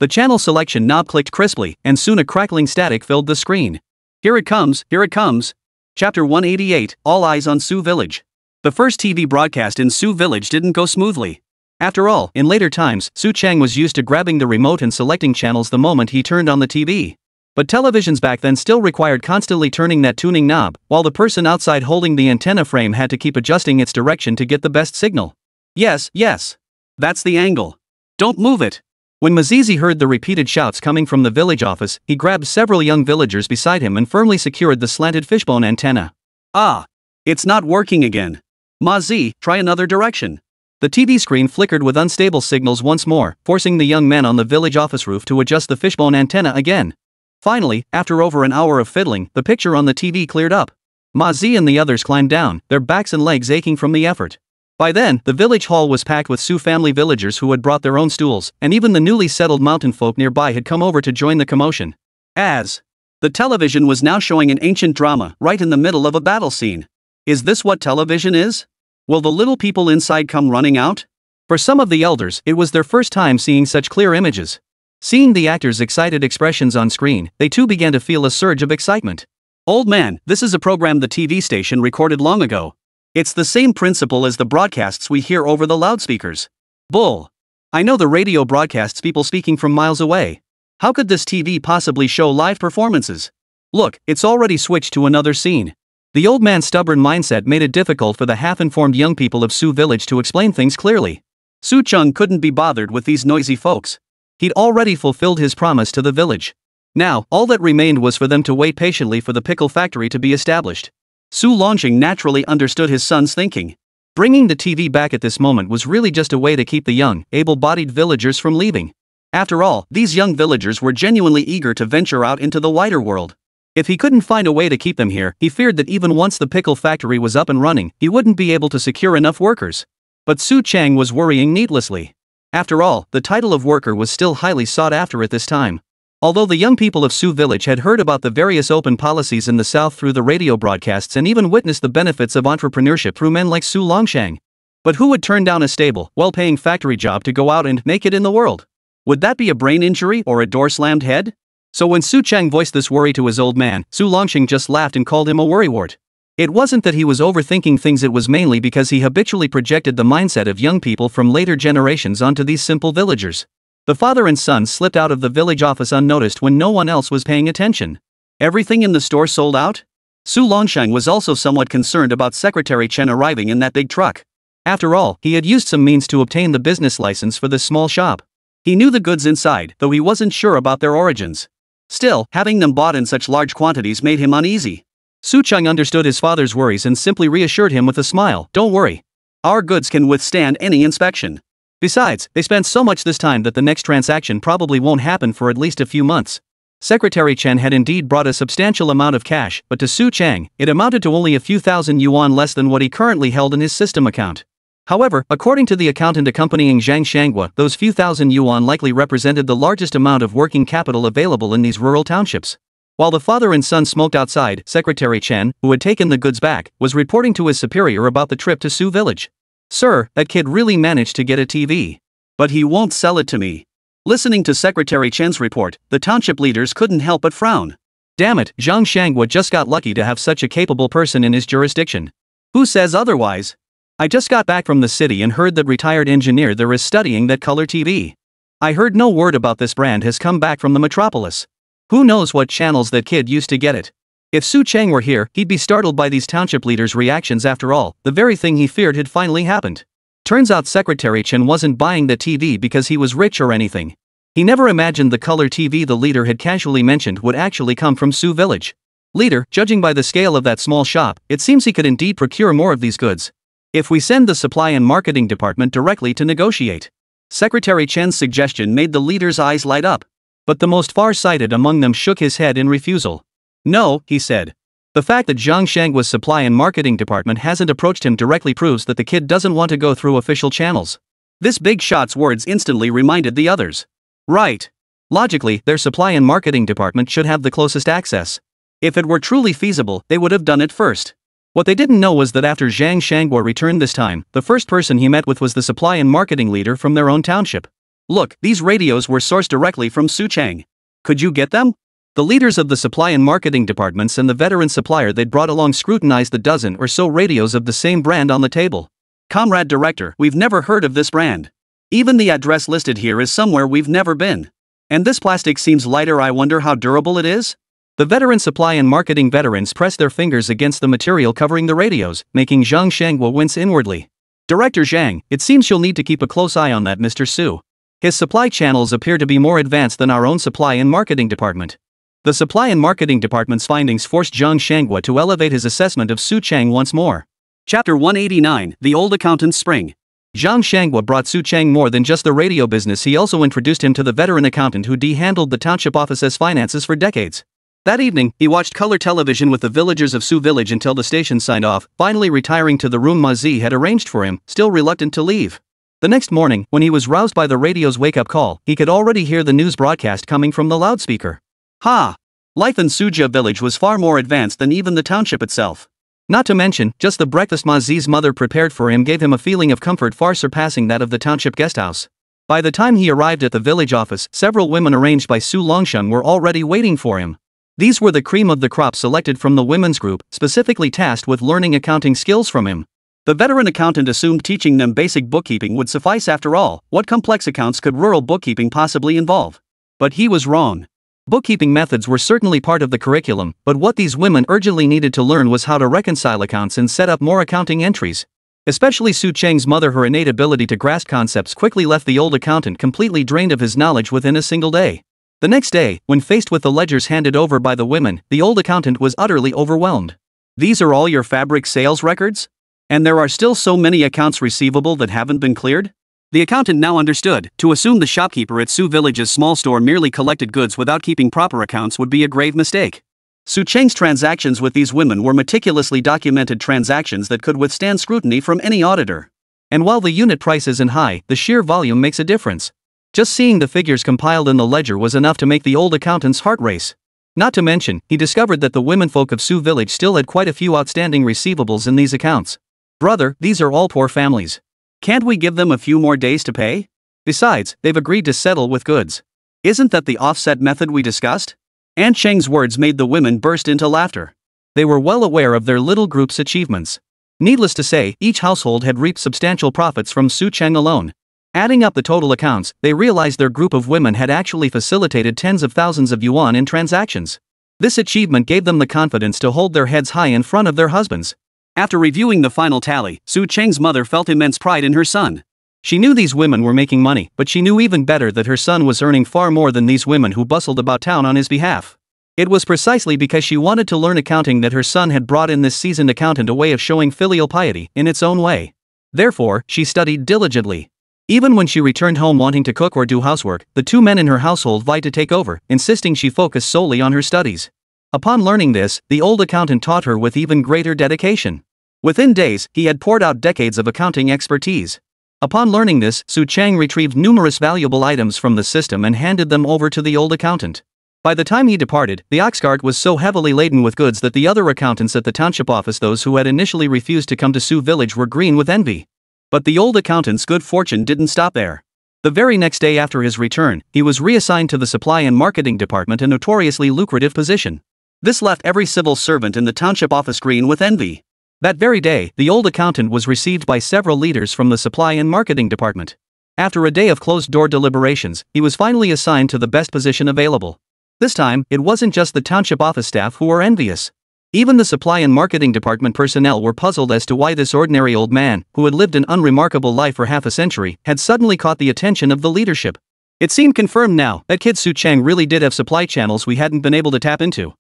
The channel selection knob clicked crisply, and soon a crackling static filled the screen. Here it comes, here it comes. Chapter 188, All Eyes on Sioux Village. The first TV broadcast in Sioux Village didn't go smoothly. After all, in later times, Su Chang was used to grabbing the remote and selecting channels the moment he turned on the TV. But televisions back then still required constantly turning that tuning knob, while the person outside holding the antenna frame had to keep adjusting its direction to get the best signal. Yes, yes. That's the angle. Don't move it. When Mazizi heard the repeated shouts coming from the village office, he grabbed several young villagers beside him and firmly secured the slanted fishbone antenna. Ah! It's not working again. Mazi, try another direction. The TV screen flickered with unstable signals once more, forcing the young men on the village office roof to adjust the fishbone antenna again. Finally, after over an hour of fiddling, the picture on the TV cleared up. Mazi and the others climbed down, their backs and legs aching from the effort. By then, the village hall was packed with Sioux family villagers who had brought their own stools, and even the newly settled mountain folk nearby had come over to join the commotion. As the television was now showing an ancient drama right in the middle of a battle scene. Is this what television is? Will the little people inside come running out? For some of the elders, it was their first time seeing such clear images. Seeing the actors' excited expressions on screen, they too began to feel a surge of excitement. Old man, this is a program the TV station recorded long ago. It's the same principle as the broadcasts we hear over the loudspeakers. Bull. I know the radio broadcasts people speaking from miles away. How could this TV possibly show live performances? Look, it's already switched to another scene. The old man's stubborn mindset made it difficult for the half-informed young people of Sioux Village to explain things clearly. Su Chung couldn't be bothered with these noisy folks. He'd already fulfilled his promise to the village. Now, all that remained was for them to wait patiently for the pickle factory to be established. Su Longxing naturally understood his son's thinking. Bringing the TV back at this moment was really just a way to keep the young, able-bodied villagers from leaving. After all, these young villagers were genuinely eager to venture out into the wider world. If he couldn't find a way to keep them here, he feared that even once the pickle factory was up and running, he wouldn't be able to secure enough workers. But Su Chang was worrying needlessly. After all, the title of worker was still highly sought after at this time. Although the young people of Sioux Village had heard about the various open policies in the South through the radio broadcasts and even witnessed the benefits of entrepreneurship through men like Su Longshang. But who would turn down a stable, well-paying factory job to go out and make it in the world? Would that be a brain injury or a door-slammed head? So when Su Chang voiced this worry to his old man, Su Longsheng just laughed and called him a worrywart. It wasn't that he was overthinking things, it was mainly because he habitually projected the mindset of young people from later generations onto these simple villagers. The father and son slipped out of the village office unnoticed when no one else was paying attention. Everything in the store sold out? Su Longsheng was also somewhat concerned about Secretary Chen arriving in that big truck. After all, he had used some means to obtain the business license for this small shop. He knew the goods inside, though he wasn't sure about their origins. Still, having them bought in such large quantities made him uneasy. Su Cheng understood his father's worries and simply reassured him with a smile, "Don't worry. Our goods can withstand any inspection. Besides, they spent so much this time that the next transaction probably won't happen for at least a few months." Secretary Chen had indeed brought a substantial amount of cash, but to Su Chang, it amounted to only a few thousand yuan less than what he currently held in his system account. However, according to the accountant accompanying Zhang Shanghua, those few thousand yuan likely represented the largest amount of working capital available in these rural townships. While the father and son smoked outside, Secretary Chen, who had taken the goods back, was reporting to his superior about the trip to Sioux Village. "Sir, that kid really managed to get a TV. But he won't sell it to me." Listening to Secretary Chen's report, the township leaders couldn't help but frown. Damn it, Zhang Shanghua just got lucky to have such a capable person in his jurisdiction. Who says otherwise? I just got back from the city and heard that retired engineer there is studying that color TV. I heard no word about this brand has come back from the metropolis. Who knows what channels that kid used to get it? If Su Chang were here, he'd be startled by these township leaders' reactions. After all, the very thing he feared had finally happened. Turns out Secretary Chen wasn't buying the TV because he was rich or anything. He never imagined the color TV the leader had casually mentioned would actually come from Sioux Village. Leader, judging by the scale of that small shop, it seems he could indeed procure more of these goods. If we send the supply and marketing department directly to negotiate. Secretary Chen's suggestion made the leader's eyes light up. But the most far-sighted among them shook his head in refusal. "No," he said. "The fact that Zhang Shangwa's supply and marketing department hasn't approached him directly proves that the kid doesn't want to go through official channels." This big shot's words instantly reminded the others. Right. Logically, their supply and marketing department should have the closest access. If it were truly feasible, they would have done it first. What they didn't know was that after Zhang Shanghua returned this time, the first person he met with was the supply and marketing leader from their own township. Look, these radios were sourced directly from Su Chang. Could you get them? The leaders of the supply and marketing departments and the veteran supplier they'd brought along scrutinized the dozen or so radios of the same brand on the table. Comrade Director, we've never heard of this brand. Even the address listed here is somewhere we've never been. And this plastic seems lighter, I wonder how durable it is? The veteran supply and marketing veterans pressed their fingers against the material covering the radios, making Zhang Shangwa wince inwardly. Director Zhang, it seems you'll need to keep a close eye on that Mr. Su. His supply channels appear to be more advanced than our own supply and marketing department. The supply and marketing department's findings forced Zhang Shangwa to elevate his assessment of Su Chang once more. Chapter 189, The Old Accountant's Spring. Zhang Shangwa brought Su Chang more than just the radio business, he also introduced him to the veteran accountant who handled the township office's finances for decades. That evening, he watched color television with the villagers of Su Village until the station signed off, finally retiring to the room Ma Zi had arranged for him, still reluctant to leave. The next morning, when he was roused by the radio's wake-up call, he could already hear the news broadcast coming from the loudspeaker. Ha! Life in Suja village was far more advanced than even the township itself. Not to mention, just the breakfast Ma Zi's mother prepared for him gave him a feeling of comfort far surpassing that of the township guesthouse. By the time he arrived at the village office, several women arranged by Su Longsheng were already waiting for him. These were the cream of the crop selected from the women's group, specifically tasked with learning accounting skills from him. The veteran accountant assumed teaching them basic bookkeeping would suffice. After all, what complex accounts could rural bookkeeping possibly involve? But he was wrong. Bookkeeping methods were certainly part of the curriculum, but what these women urgently needed to learn was how to reconcile accounts and set up more accounting entries. Especially Su Chang's mother, her innate ability to grasp concepts quickly left the old accountant completely drained of his knowledge within a single day. The next day, when faced with the ledgers handed over by the women, the old accountant was utterly overwhelmed. These are all your fabric sales records? And there are still so many accounts receivable that haven't been cleared? The accountant now understood, to assume the shopkeeper at Su Village's small store merely collected goods without keeping proper accounts would be a grave mistake. Su Chang's transactions with these women were meticulously documented transactions that could withstand scrutiny from any auditor. And while the unit price isn't high, the sheer volume makes a difference. Just seeing the figures compiled in the ledger was enough to make the old accountant's heart race. Not to mention, he discovered that the womenfolk of Su Village still had quite a few outstanding receivables in these accounts. Brother, these are all poor families. Can't we give them a few more days to pay? Besides, they've agreed to settle with goods. Isn't that the offset method we discussed? Aunt Cheng's words made the women burst into laughter. They were well aware of their little group's achievements. Needless to say, each household had reaped substantial profits from Su Cheng alone. Adding up the total accounts, they realized their group of women had actually facilitated tens of thousands of yuan in transactions. This achievement gave them the confidence to hold their heads high in front of their husbands. After reviewing the final tally, Su Cheng's mother felt immense pride in her son. She knew these women were making money, but she knew even better that her son was earning far more than these women who bustled about town on his behalf. It was precisely because she wanted to learn accounting that her son had brought in this seasoned accountant a way of showing filial piety in its own way. Therefore, she studied diligently. Even when she returned home wanting to cook or do housework, the two men in her household vied to take over, insisting she focus solely on her studies. Upon learning this, the old accountant taught her with even greater dedication. Within days, he had poured out decades of accounting expertise. Upon learning this, Su Chang retrieved numerous valuable items from the system and handed them over to the old accountant. By the time he departed, the ox cart was so heavily laden with goods that the other accountants at the township office, those who had initially refused to come to Su Village, were green with envy. But the old accountant's good fortune didn't stop there. The very next day after his return, he was reassigned to the supply and marketing department, a notoriously lucrative position. This left every civil servant in the township office green with envy. That very day, the old accountant was received by several leaders from the supply and marketing department. After a day of closed-door deliberations, he was finally assigned to the best position available. This time, it wasn't just the township office staff who were envious. Even the supply and marketing department personnel were puzzled as to why this ordinary old man, who had lived an unremarkable life for half a century, had suddenly caught the attention of the leadership. It seemed confirmed now that kid Su Chang really did have supply channels we hadn't been able to tap into.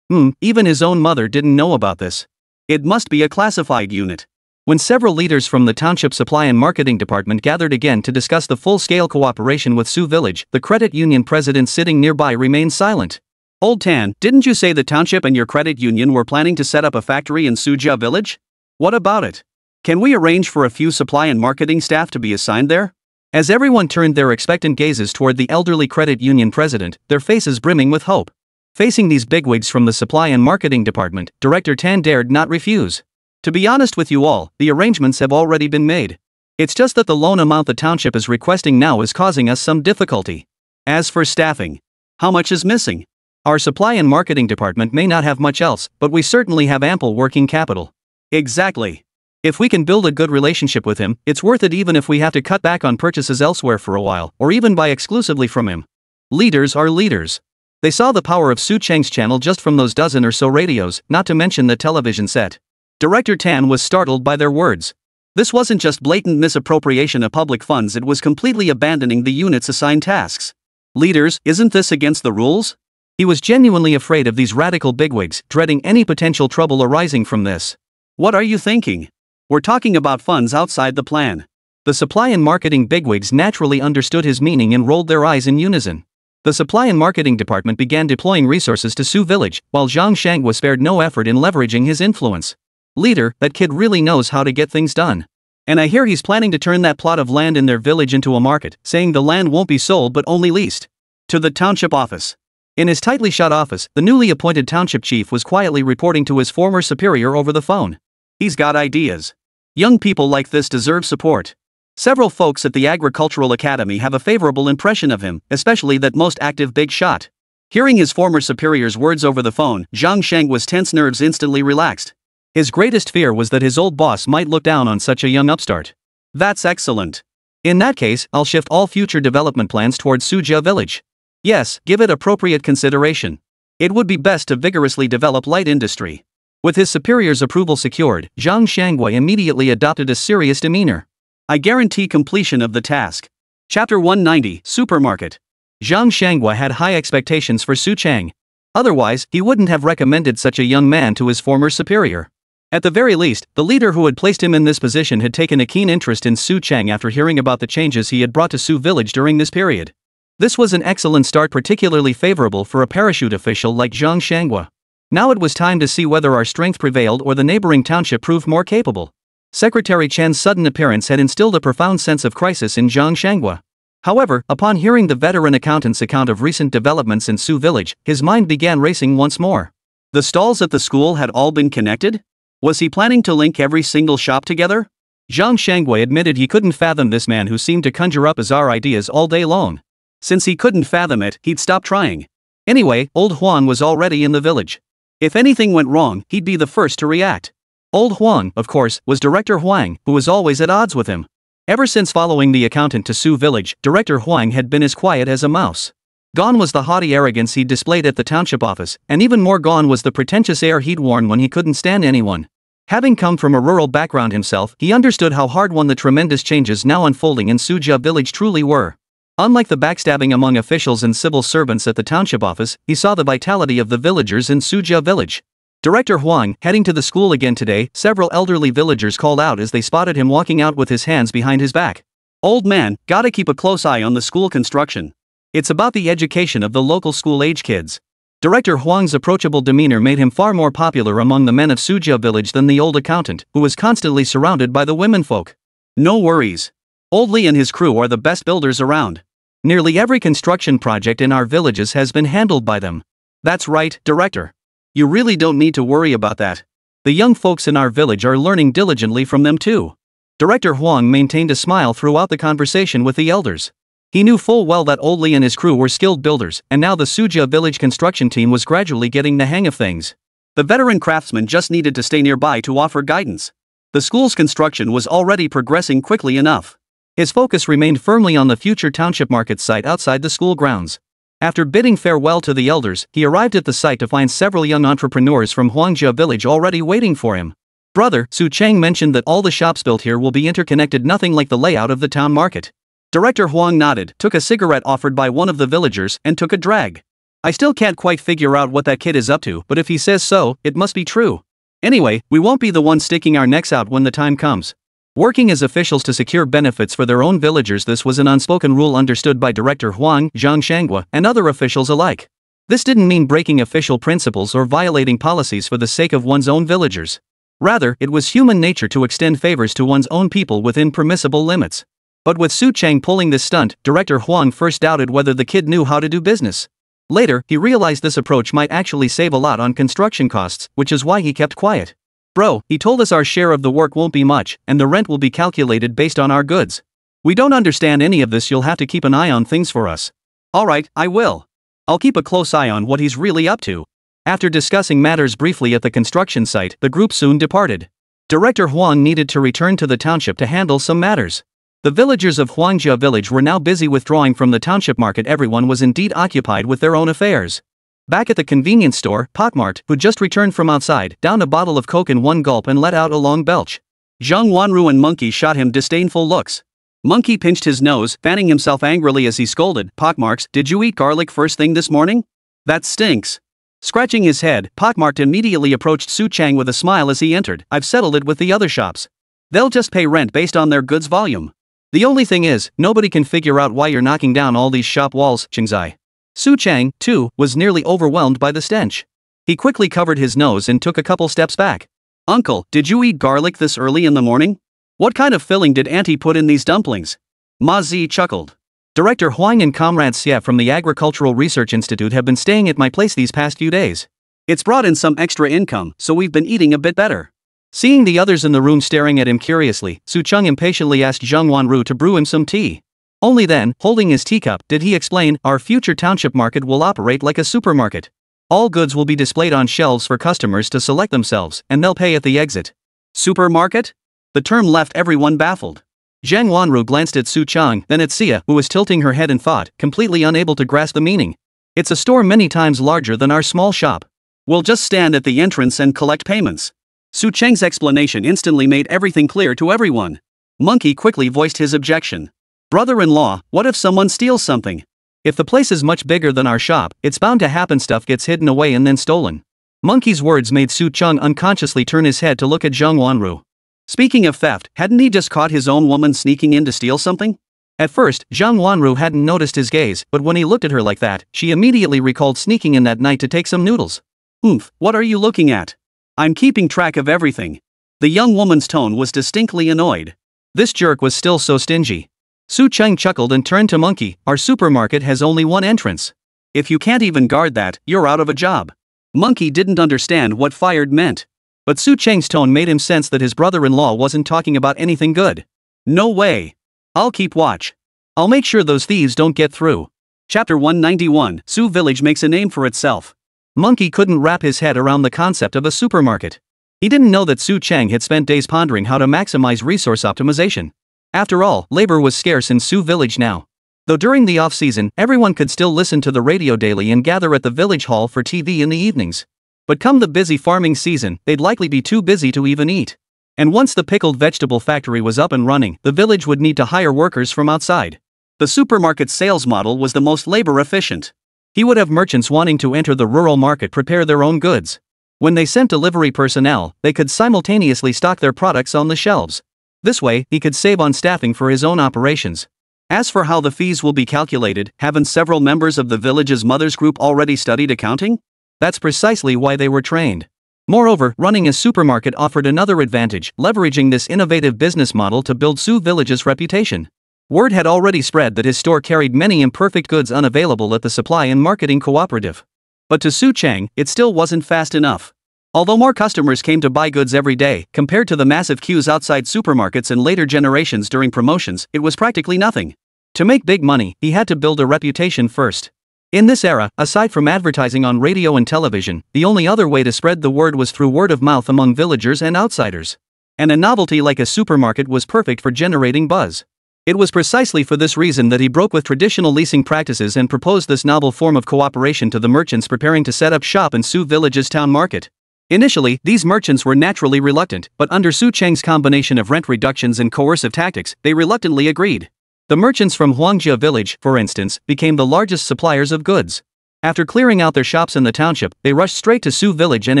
Even his own mother didn't know about this. It must be a classified unit. When several leaders from the township supply and marketing department gathered again to discuss the full-scale cooperation with Su Village, the credit union president sitting nearby remained silent. Old Tan, didn't you say the township and your credit union were planning to set up a factory in Suja Village? What about it? Can we arrange for a few supply and marketing staff to be assigned there? As everyone turned their expectant gazes toward the elderly credit union president, their faces brimming with hope. Facing these bigwigs from the supply and marketing department, Director Tan dared not refuse. To be honest with you all, the arrangements have already been made. It's just that the loan amount the township is requesting now is causing us some difficulty. As for staffing, how much is missing? Our supply and marketing department may not have much else, but we certainly have ample working capital. Exactly. If we can build a good relationship with him, it's worth it even if we have to cut back on purchases elsewhere for a while, or even buy exclusively from him. Leaders are leaders. They saw the power of Su Cheng's channel just from those dozen or so radios, not to mention the television set. Director Tan was startled by their words. This wasn't just blatant misappropriation of public funds, it was completely abandoning the unit's assigned tasks. Leaders, isn't this against the rules? He was genuinely afraid of these radical bigwigs, dreading any potential trouble arising from this. What are you thinking? We're talking about funds outside the plan. The supply and marketing bigwigs naturally understood his meaning and rolled their eyes in unison. The supply and marketing department began deploying resources to Su Village, while Zhang Shangwa spared no effort in leveraging his influence. Leader, that kid really knows how to get things done. And I hear he's planning to turn that plot of land in their village into a market, saying the land won't be sold but only leased. To the township office. In his tightly shut office, the newly appointed township chief was quietly reporting to his former superior over the phone. He's got ideas. Young people like this deserve support. Several folks at the Agricultural Academy have a favorable impression of him, especially that most active big shot. Hearing his former superior's words over the phone, Zhang Shangwa's tense nerves instantly relaxed. His greatest fear was that his old boss might look down on such a young upstart. That's excellent. In that case, I'll shift all future development plans towards Sujia Village. Yes, give it appropriate consideration. It would be best to vigorously develop light industry. With his superior's approval secured, Zhang Shangwa immediately adopted a serious demeanor. I guarantee completion of the task. Chapter 190, Supermarket. Zhang Shangwa had high expectations for Su Cheng. Otherwise, he wouldn't have recommended such a young man to his former superior. At the very least, the leader who had placed him in this position had taken a keen interest in Su Cheng after hearing about the changes he had brought to Su Village during this period. This was an excellent start, particularly favorable for a parachute official like Zhang Shangwa. Now it was time to see whether our strength prevailed or the neighboring township proved more capable. Secretary Chen's sudden appearance had instilled a profound sense of crisis in Zhang Shangwa. However, upon hearing the veteran accountant's account of recent developments in Su Village, his mind began racing once more. The stalls at the school had all been connected? Was he planning to link every single shop together? Zhang Shangwa admitted he couldn't fathom this man who seemed to conjure up bizarre ideas all day long. Since he couldn't fathom it, he'd stop trying. Anyway, old Huang was already in the village. If anything went wrong, he'd be the first to react. Old Huang, of course, was Director Huang, who was always at odds with him. Ever since following the accountant to Su Village, Director Huang had been as quiet as a mouse. Gone was the haughty arrogance he'd displayed at the township office, and even more gone was the pretentious air he'd worn when he couldn't stand anyone. Having come from a rural background himself, he understood how hard-won the tremendous changes now unfolding in Sujia Village truly were. Unlike the backstabbing among officials and civil servants at the township office, he saw the vitality of the villagers in Sujia Village. Director Huang, heading to the school again today, several elderly villagers called out as they spotted him walking out with his hands behind his back. Old man, gotta keep a close eye on the school construction. It's about the education of the local school-age kids. Director Huang's approachable demeanor made him far more popular among the men of Sujia Village than the old accountant, who was constantly surrounded by the womenfolk. No worries. Old Li and his crew are the best builders around. Nearly every construction project in our villages has been handled by them. That's right, Director. You really don't need to worry about that. The young folks in our village are learning diligently from them too. Director Huang maintained a smile throughout the conversation with the elders. He knew full well that Old Li and his crew were skilled builders, and now the Sujia Village construction team was gradually getting the hang of things. The veteran craftsmen just needed to stay nearby to offer guidance. The school's construction was already progressing quickly enough. His focus remained firmly on the future township market site outside the school grounds. After bidding farewell to the elders, he arrived at the site to find several young entrepreneurs from Huangjia Village already waiting for him. Brother, Su Cheng mentioned that all the shops built here will be interconnected, nothing like the layout of the town market. Director Huang nodded, took a cigarette offered by one of the villagers, and took a drag. I still can't quite figure out what that kid is up to, but if he says so, it must be true. Anyway, we won't be the ones sticking our necks out when the time comes. Working as officials to secure benefits for their own villagers, this was an unspoken rule understood by Director Huang, Zhang Shangwa, and other officials alike. This didn't mean breaking official principles or violating policies for the sake of one's own villagers. Rather, it was human nature to extend favors to one's own people within permissible limits. But with Su Cheng pulling this stunt, Director Huang first doubted whether the kid knew how to do business. Later, he realized this approach might actually save a lot on construction costs, which is why he kept quiet. Bro, he told us our share of the work won't be much, and the rent will be calculated based on our goods. We don't understand any of this, you'll have to keep an eye on things for us. Alright, I will. I'll keep a close eye on what he's really up to. After discussing matters briefly at the construction site, the group soon departed. Director Huang needed to return to the township to handle some matters. The villagers of Huangjia village were now busy withdrawing from the township market. Everyone was indeed occupied with their own affairs. Back at the convenience store, Potmart, who just returned from outside, downed a bottle of Coke in one gulp and let out a long belch. Zhang Wanru and Monkey shot him disdainful looks. Monkey pinched his nose, fanning himself angrily as he scolded, "Pockmarks, did you eat garlic first thing this morning? That stinks." Scratching his head, Pockmarked immediately approached Su Chang with a smile as he entered. "I've settled it with the other shops. They'll just pay rent based on their goods volume. The only thing is, nobody can figure out why you're knocking down all these shop walls, Chingzai." Su Chang, too, was nearly overwhelmed by the stench. He quickly covered his nose and took a couple steps back. "Uncle, did you eat garlic this early in the morning? What kind of filling did Auntie put in these dumplings?" Ma Zi chuckled. "Director Huang and Comrade Xie from the Agricultural Research Institute have been staying at my place these past few days. It's brought in some extra income, so we've been eating a bit better." Seeing the others in the room staring at him curiously, Su Cheng impatiently asked Zhang Wanru to brew him some tea. Only then, holding his teacup, did he explain, "Our future township market will operate like a supermarket. All goods will be displayed on shelves for customers to select themselves, and they'll pay at the exit." Supermarket? The term left everyone baffled. Zhang Wanru glanced at Su Cheng, then at Xia, who was tilting her head in thought, completely unable to grasp the meaning. "It's a store many times larger than our small shop. We'll just stand at the entrance and collect payments." Su Cheng's explanation instantly made everything clear to everyone. Monkey quickly voiced his objection. "Brother-in-law, what if someone steals something? If the place is much bigger than our shop, it's bound to happen stuff gets hidden away and then stolen." Monkey's words made Su Cheng unconsciously turn his head to look at Zhang Wanru. Speaking of theft, hadn't he just caught his own woman sneaking in to steal something? At first, Zhang Wanru hadn't noticed his gaze, but when he looked at her like that, she immediately recalled sneaking in that night to take some noodles. "Oomph, what are you looking at? I'm keeping track of everything." The young woman's tone was distinctly annoyed. This jerk was still so stingy. Su Cheng chuckled and turned to Monkey. "Our supermarket has only one entrance. If you can't even guard that, you're out of a job." Monkey didn't understand what fired meant. But Su Cheng's tone made him sense that his brother-in-law wasn't talking about anything good. "No way. I'll keep watch. I'll make sure those thieves don't get through." Chapter 191, Su Village makes a name for itself. Monkey couldn't wrap his head around the concept of a supermarket. He didn't know that Su Cheng had spent days pondering how to maximize resource optimization. After all, labor was scarce in Su Village now. Though during the off-season, everyone could still listen to the radio daily and gather at the village hall for TV in the evenings. But come the busy farming season, they'd likely be too busy to even eat. And once the pickled vegetable factory was up and running, the village would need to hire workers from outside. The supermarket sales model was the most labor efficient. He would have merchants wanting to enter the rural market prepare their own goods. When they sent delivery personnel, they could simultaneously stock their products on the shelves. This way, he could save on staffing for his own operations. As for how the fees will be calculated, haven't several members of the village's mothers group already studied accounting? That's precisely why they were trained. Moreover, running a supermarket offered another advantage, leveraging this innovative business model to build Su Village's reputation. Word had already spread that his store carried many imperfect goods unavailable at the supply and marketing cooperative. But to Su Cheng, it still wasn't fast enough. Although more customers came to buy goods every day, compared to the massive queues outside supermarkets in later generations during promotions, it was practically nothing. To make big money, he had to build a reputation first. In this era, aside from advertising on radio and television, the only other way to spread the word was through word of mouth among villagers and outsiders. And a novelty like a supermarket was perfect for generating buzz. It was precisely for this reason that he broke with traditional leasing practices and proposed this novel form of cooperation to the merchants preparing to set up shop in Su Village's town market. Initially, these merchants were naturally reluctant, but under Su Cheng's combination of rent reductions and coercive tactics, they reluctantly agreed. The merchants from Huangjia village, for instance, became the largest suppliers of goods. After clearing out their shops in the township, they rushed straight to Su Village and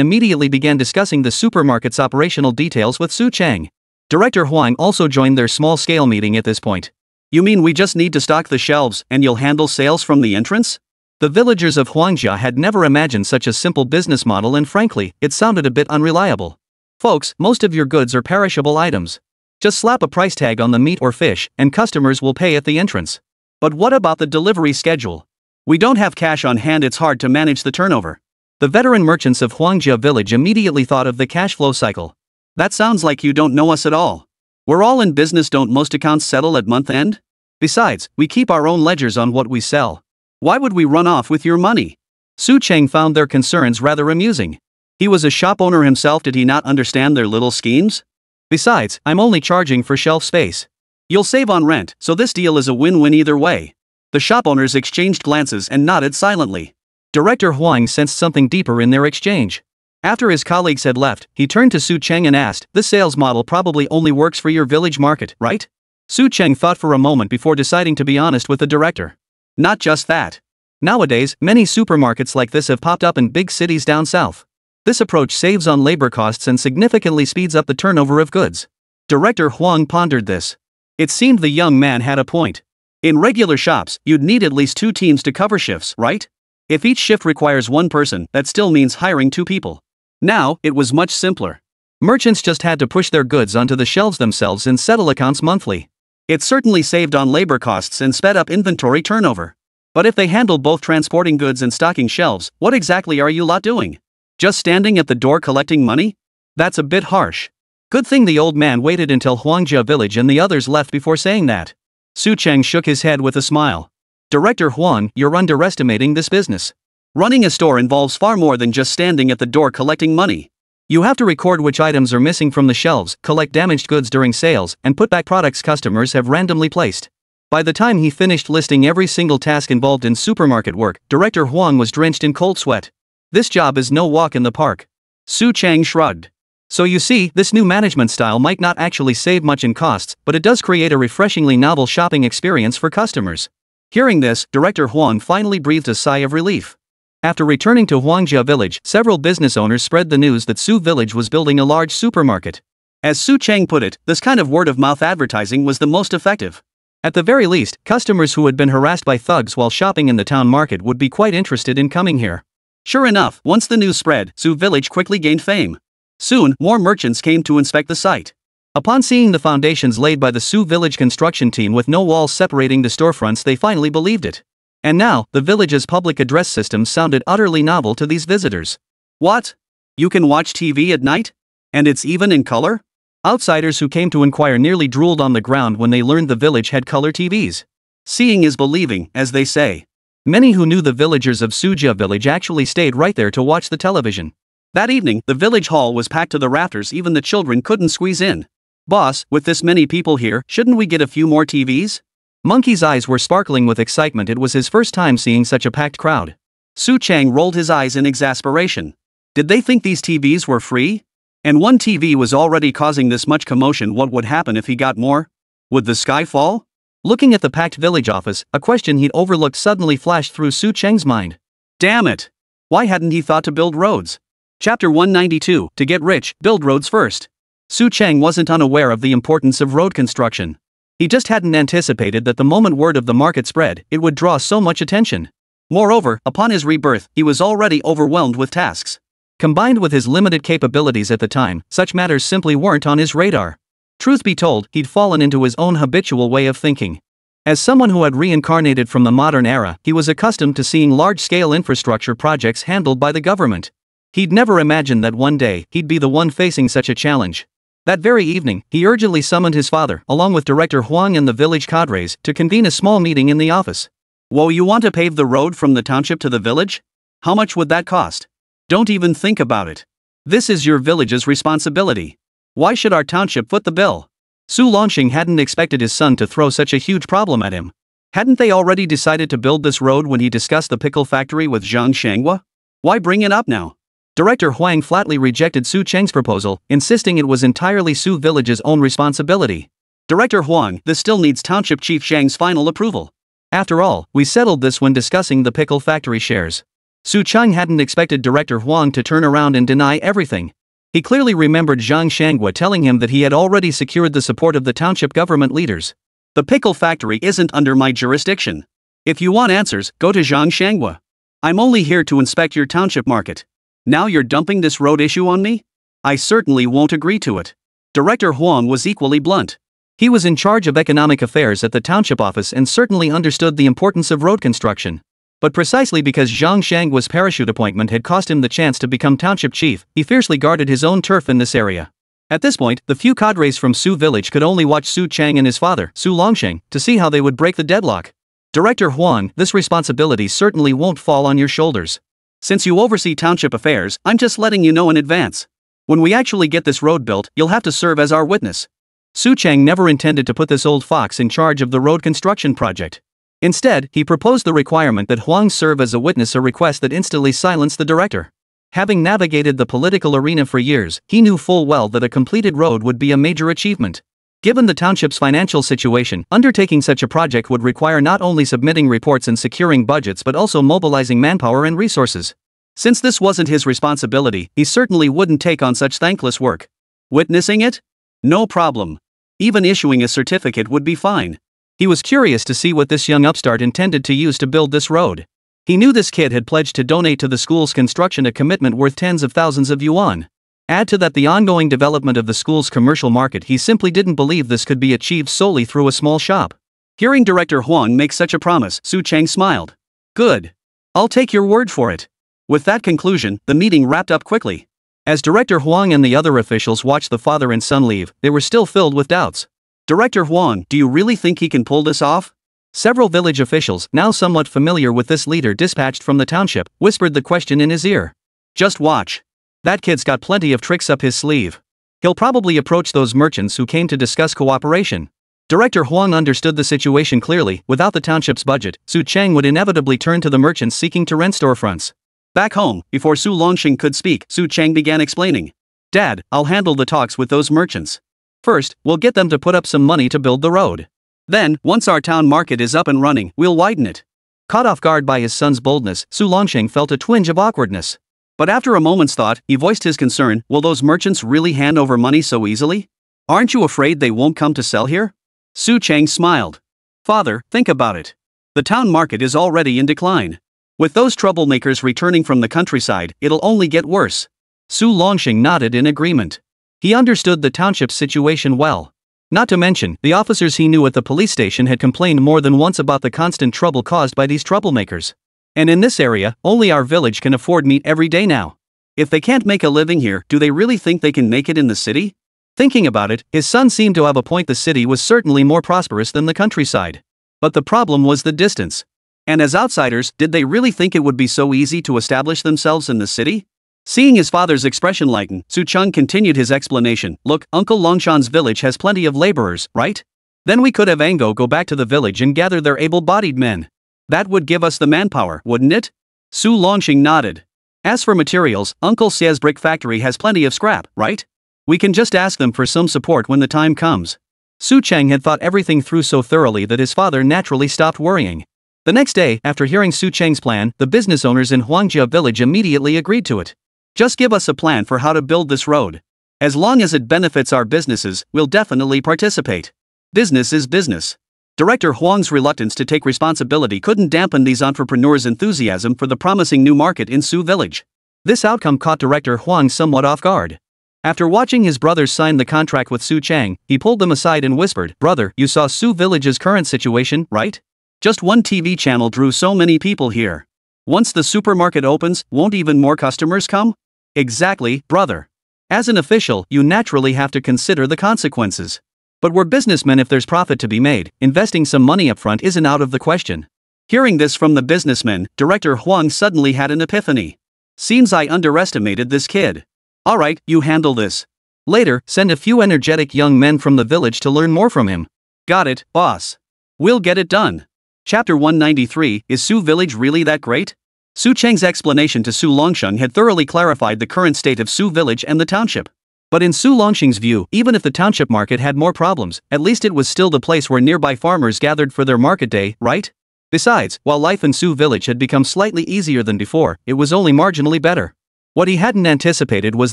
immediately began discussing the supermarket's operational details with Su Cheng. Director Huang also joined their small-scale meeting at this point. "You mean we just need to stock the shelves, and you'll handle sales from the entrance?" The villagers of Huangjia had never imagined such a simple business model, and frankly, it sounded a bit unreliable. "Folks, most of your goods are perishable items. Just slap a price tag on the meat or fish, and customers will pay at the entrance." "But what about the delivery schedule? We don't have cash on hand, it's hard to manage the turnover." The veteran merchants of Huangjia village immediately thought of the cash flow cycle. That sounds like you don't know us at all. We're all in business, don't most accounts settle at month end? Besides, we keep our own ledgers on what we sell. Why would we run off with your money? Su Cheng found their concerns rather amusing. He was a shop owner himself, did he not understand their little schemes? Besides, I'm only charging for shelf space. You'll save on rent, so this deal is a win-win either way. The shop owners exchanged glances and nodded silently. Director Huang sensed something deeper in their exchange. After his colleagues had left, he turned to Su Cheng and asked, "This sales model probably only works for your village market, right?" Su Cheng thought for a moment before deciding to be honest with the director. Not just that. Nowadays, many supermarkets like this have popped up in big cities down south. This approach saves on labor costs and significantly speeds up the turnover of goods. Director Huang pondered this. It seemed the young man had a point. In regular shops, you'd need at least 2 teams to cover shifts, right? If each shift requires 1 person, that still means hiring 2 people. Now, it was much simpler. Merchants just had to push their goods onto the shelves themselves and settle accounts monthly. It certainly saved on labor costs and sped up inventory turnover. But if they handled both transporting goods and stocking shelves, what exactly are you lot doing? Just standing at the door collecting money? That's a bit harsh. Good thing the old man waited until Huangjia village and the others left before saying that. Su Cheng shook his head with a smile. Director Huang, you're underestimating this business. Running a store involves far more than just standing at the door collecting money. You have to record which items are missing from the shelves, collect damaged goods during sales, and put back products customers have randomly placed. By the time he finished listing every single task involved in supermarket work, Director Huang was drenched in cold sweat. This job is no walk in the park. Su Cheng shrugged. So you see, this new management style might not actually save much in costs, but it does create a refreshingly novel shopping experience for customers. Hearing this, Director Huang finally breathed a sigh of relief. After returning to Huangjia village, several business owners spread the news that Su village was building a large supermarket. As Su Cheng put it, this kind of word-of-mouth advertising was the most effective. At the very least, customers who had been harassed by thugs while shopping in the town market would be quite interested in coming here. Sure enough, once the news spread, Su village quickly gained fame. Soon, more merchants came to inspect the site. Upon seeing the foundations laid by the Su village construction team with no walls separating the storefronts, they finally believed it. And now, the village's public address system sounded utterly novel to these visitors. What? You can watch TV at night? And it's even in color? Outsiders who came to inquire nearly drooled on the ground when they learned the village had color TVs. Seeing is believing, as they say. Many who knew the villagers of Sujia village actually stayed right there to watch the television. That evening, the village hall was packed to the rafters, even the children couldn't squeeze in. Boss, with this many people here, shouldn't we get a few more TVs? Monkey's eyes were sparkling with excitement. It was his first time seeing such a packed crowd. Su Cheng rolled his eyes in exasperation. Did they think these TVs were free? And one TV was already causing this much commotion. What would happen if he got more? Would the sky fall? Looking at the packed village office, a question he'd overlooked suddenly flashed through Su Cheng's mind. Damn it! Why hadn't he thought to build roads? Chapter 192, To get rich, build roads first. Su Cheng wasn't unaware of the importance of road construction. He just hadn't anticipated that the moment word of the market spread, it would draw so much attention. Moreover, upon his rebirth, he was already overwhelmed with tasks. Combined with his limited capabilities at the time, such matters simply weren't on his radar. Truth be told, he'd fallen into his own habitual way of thinking. As someone who had reincarnated from the modern era, he was accustomed to seeing large-scale infrastructure projects handled by the government. He'd never imagined that one day, he'd be the one facing such a challenge. That very evening, he urgently summoned his father, along with Director Huang and the village cadres, to convene a small meeting in the office. Whoa, you want to pave the road from the township to the village? How much would that cost? Don't even think about it. This is your village's responsibility. Why should our township foot the bill? Su Longxing hadn't expected his son to throw such a huge problem at him. Hadn't they already decided to build this road when he discussed the pickle factory with Zhang Shanghua? Why bring it up now? Director Huang flatly rejected Su Cheng's proposal, insisting it was entirely Su village's own responsibility. Director Huang, this still needs Township Chief Zhang's final approval. After all, we settled this when discussing the pickle factory shares. Su Cheng hadn't expected Director Huang to turn around and deny everything. He clearly remembered Zhang Shanghua telling him that he had already secured the support of the township government leaders. The pickle factory isn't under my jurisdiction. If you want answers, go to Zhang Shanghua. I'm only here to inspect your township market. Now you're dumping this road issue on me? I certainly won't agree to it. Director Huang was equally blunt. He was in charge of economic affairs at the township office and certainly understood the importance of road construction. But precisely because Zhang Shanghua's parachute appointment had cost him the chance to become township chief, he fiercely guarded his own turf in this area. At this point, the few cadres from Su village could only watch Su Chang and his father, Su Longsheng, to see how they would break the deadlock. Director Huang, this responsibility certainly won't fall on your shoulders. Since you oversee township affairs, I'm just letting you know in advance. When we actually get this road built, you'll have to serve as our witness. Su Chang never intended to put this old fox in charge of the road construction project. Instead, he proposed the requirement that Huang serve as a witness, a request that instantly silenced the director. Having navigated the political arena for years, he knew full well that a completed road would be a major achievement. Given the township's financial situation, undertaking such a project would require not only submitting reports and securing budgets but also mobilizing manpower and resources. Since this wasn't his responsibility, he certainly wouldn't take on such thankless work. Witnessing it? No problem. Even issuing a certificate would be fine. He was curious to see what this young upstart intended to use to build this road. He knew this kid had pledged to donate to the school's construction a commitment worth tens of thousands of yuan. Add to that the ongoing development of the school's commercial market, he simply didn't believe this could be achieved solely through a small shop. Hearing Director Huang make such a promise, Su Chang smiled. Good. I'll take your word for it. With that conclusion, the meeting wrapped up quickly. As Director Huang and the other officials watched the father and son leave, they were still filled with doubts. Director Huang, do you really think he can pull this off? Several village officials, now somewhat familiar with this leader dispatched from the township, whispered the question in his ear. Just watch. That kid's got plenty of tricks up his sleeve. He'll probably approach those merchants who came to discuss cooperation. Director Huang understood the situation clearly. Without the township's budget, Su Chang would inevitably turn to the merchants seeking to rent storefronts. Back home, before Su Longsheng could speak, Su Chang began explaining. Dad, I'll handle the talks with those merchants. First, we'll get them to put up some money to build the road. Then, once our town market is up and running, we'll widen it. Caught off guard by his son's boldness, Su Longsheng felt a twinge of awkwardness. But after a moment's thought, he voiced his concern. Will those merchants really hand over money so easily? Aren't you afraid they won't come to sell here? Su Chang smiled. Father, think about it. The town market is already in decline. With those troublemakers returning from the countryside, it'll only get worse. Su Longsheng nodded in agreement. He understood the township's situation well. Not to mention, the officers he knew at the police station had complained more than once about the constant trouble caused by these troublemakers. And in this area, only our village can afford meat every day now. If they can't make a living here, do they really think they can make it in the city? Thinking about it, his son seemed to have a point. The city was certainly more prosperous than the countryside. But the problem was the distance. And as outsiders, did they really think it would be so easy to establish themselves in the city? Seeing his father's expression lighten, Su Chang continued his explanation. Look, Uncle Longshan's village has plenty of laborers, right? Then we could have Ango go back to the village and gather their able-bodied men. That would give us the manpower, wouldn't it? Su Longsheng nodded. As for materials, Uncle Xia's brick factory has plenty of scrap, right? We can just ask them for some support when the time comes. Su Chang had thought everything through so thoroughly that his father naturally stopped worrying. The next day, after hearing Su Chang's plan, the business owners in Huangjia village immediately agreed to it. Just give us a plan for how to build this road. As long as it benefits our businesses, we'll definitely participate. Business is business. Director Huang's reluctance to take responsibility couldn't dampen these entrepreneurs' enthusiasm for the promising new market in Su village. This outcome caught Director Huang somewhat off guard. After watching his brothers sign the contract with Su Chang, he pulled them aside and whispered, Brother, you saw Su village's current situation, right? Just one TV channel drew so many people here. Once the supermarket opens, won't even more customers come? Exactly, brother. As an official, you naturally have to consider the consequences. But we're businessmen. If there's profit to be made, investing some money upfront isn't out of the question. Hearing this from the businessmen, Director Huang suddenly had an epiphany. Seems I underestimated this kid. Alright, you handle this. Later, send a few energetic young men from the village to learn more from him. Got it, boss. We'll get it done. Chapter 193, Is Su village really that great? Su Chang's explanation to Su Longsheng had thoroughly clarified the current state of Su village and the township. But in Su Longsheng's view, even if the township market had more problems, at least it was still the place where nearby farmers gathered for their market day, right? Besides, while life in Su village had become slightly easier than before, it was only marginally better. What he hadn't anticipated was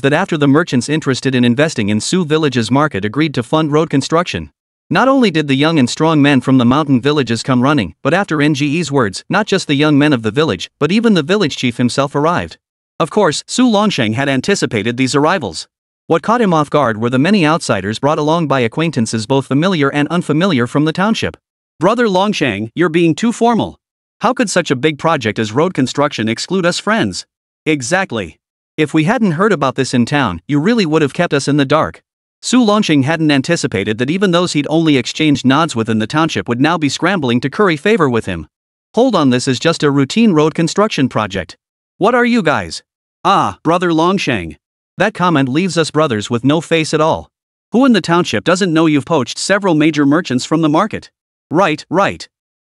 that after the merchants interested in investing in Su village's market agreed to fund road construction, not only did the young and strong men from the mountain villages come running, but after NGE's words, not just the young men of the village, but even the village chief himself arrived. Of course, Su Longsheng had anticipated these arrivals. What caught him off guard were the many outsiders brought along by acquaintances both familiar and unfamiliar from the township. Brother Longsheng, you're being too formal. How could such a big project as road construction exclude us friends? Exactly. If we hadn't heard about this in town, you really would have kept us in the dark. Su Longxing hadn't anticipated that even those he'd only exchanged nods with in the township would now be scrambling to curry favor with him. Hold on, this is just a routine road construction project. What are you guys? Ah, brother Longsheng. That comment leaves us brothers with no face at all. Who in the township doesn't know you've poached several major merchants from the market? Right.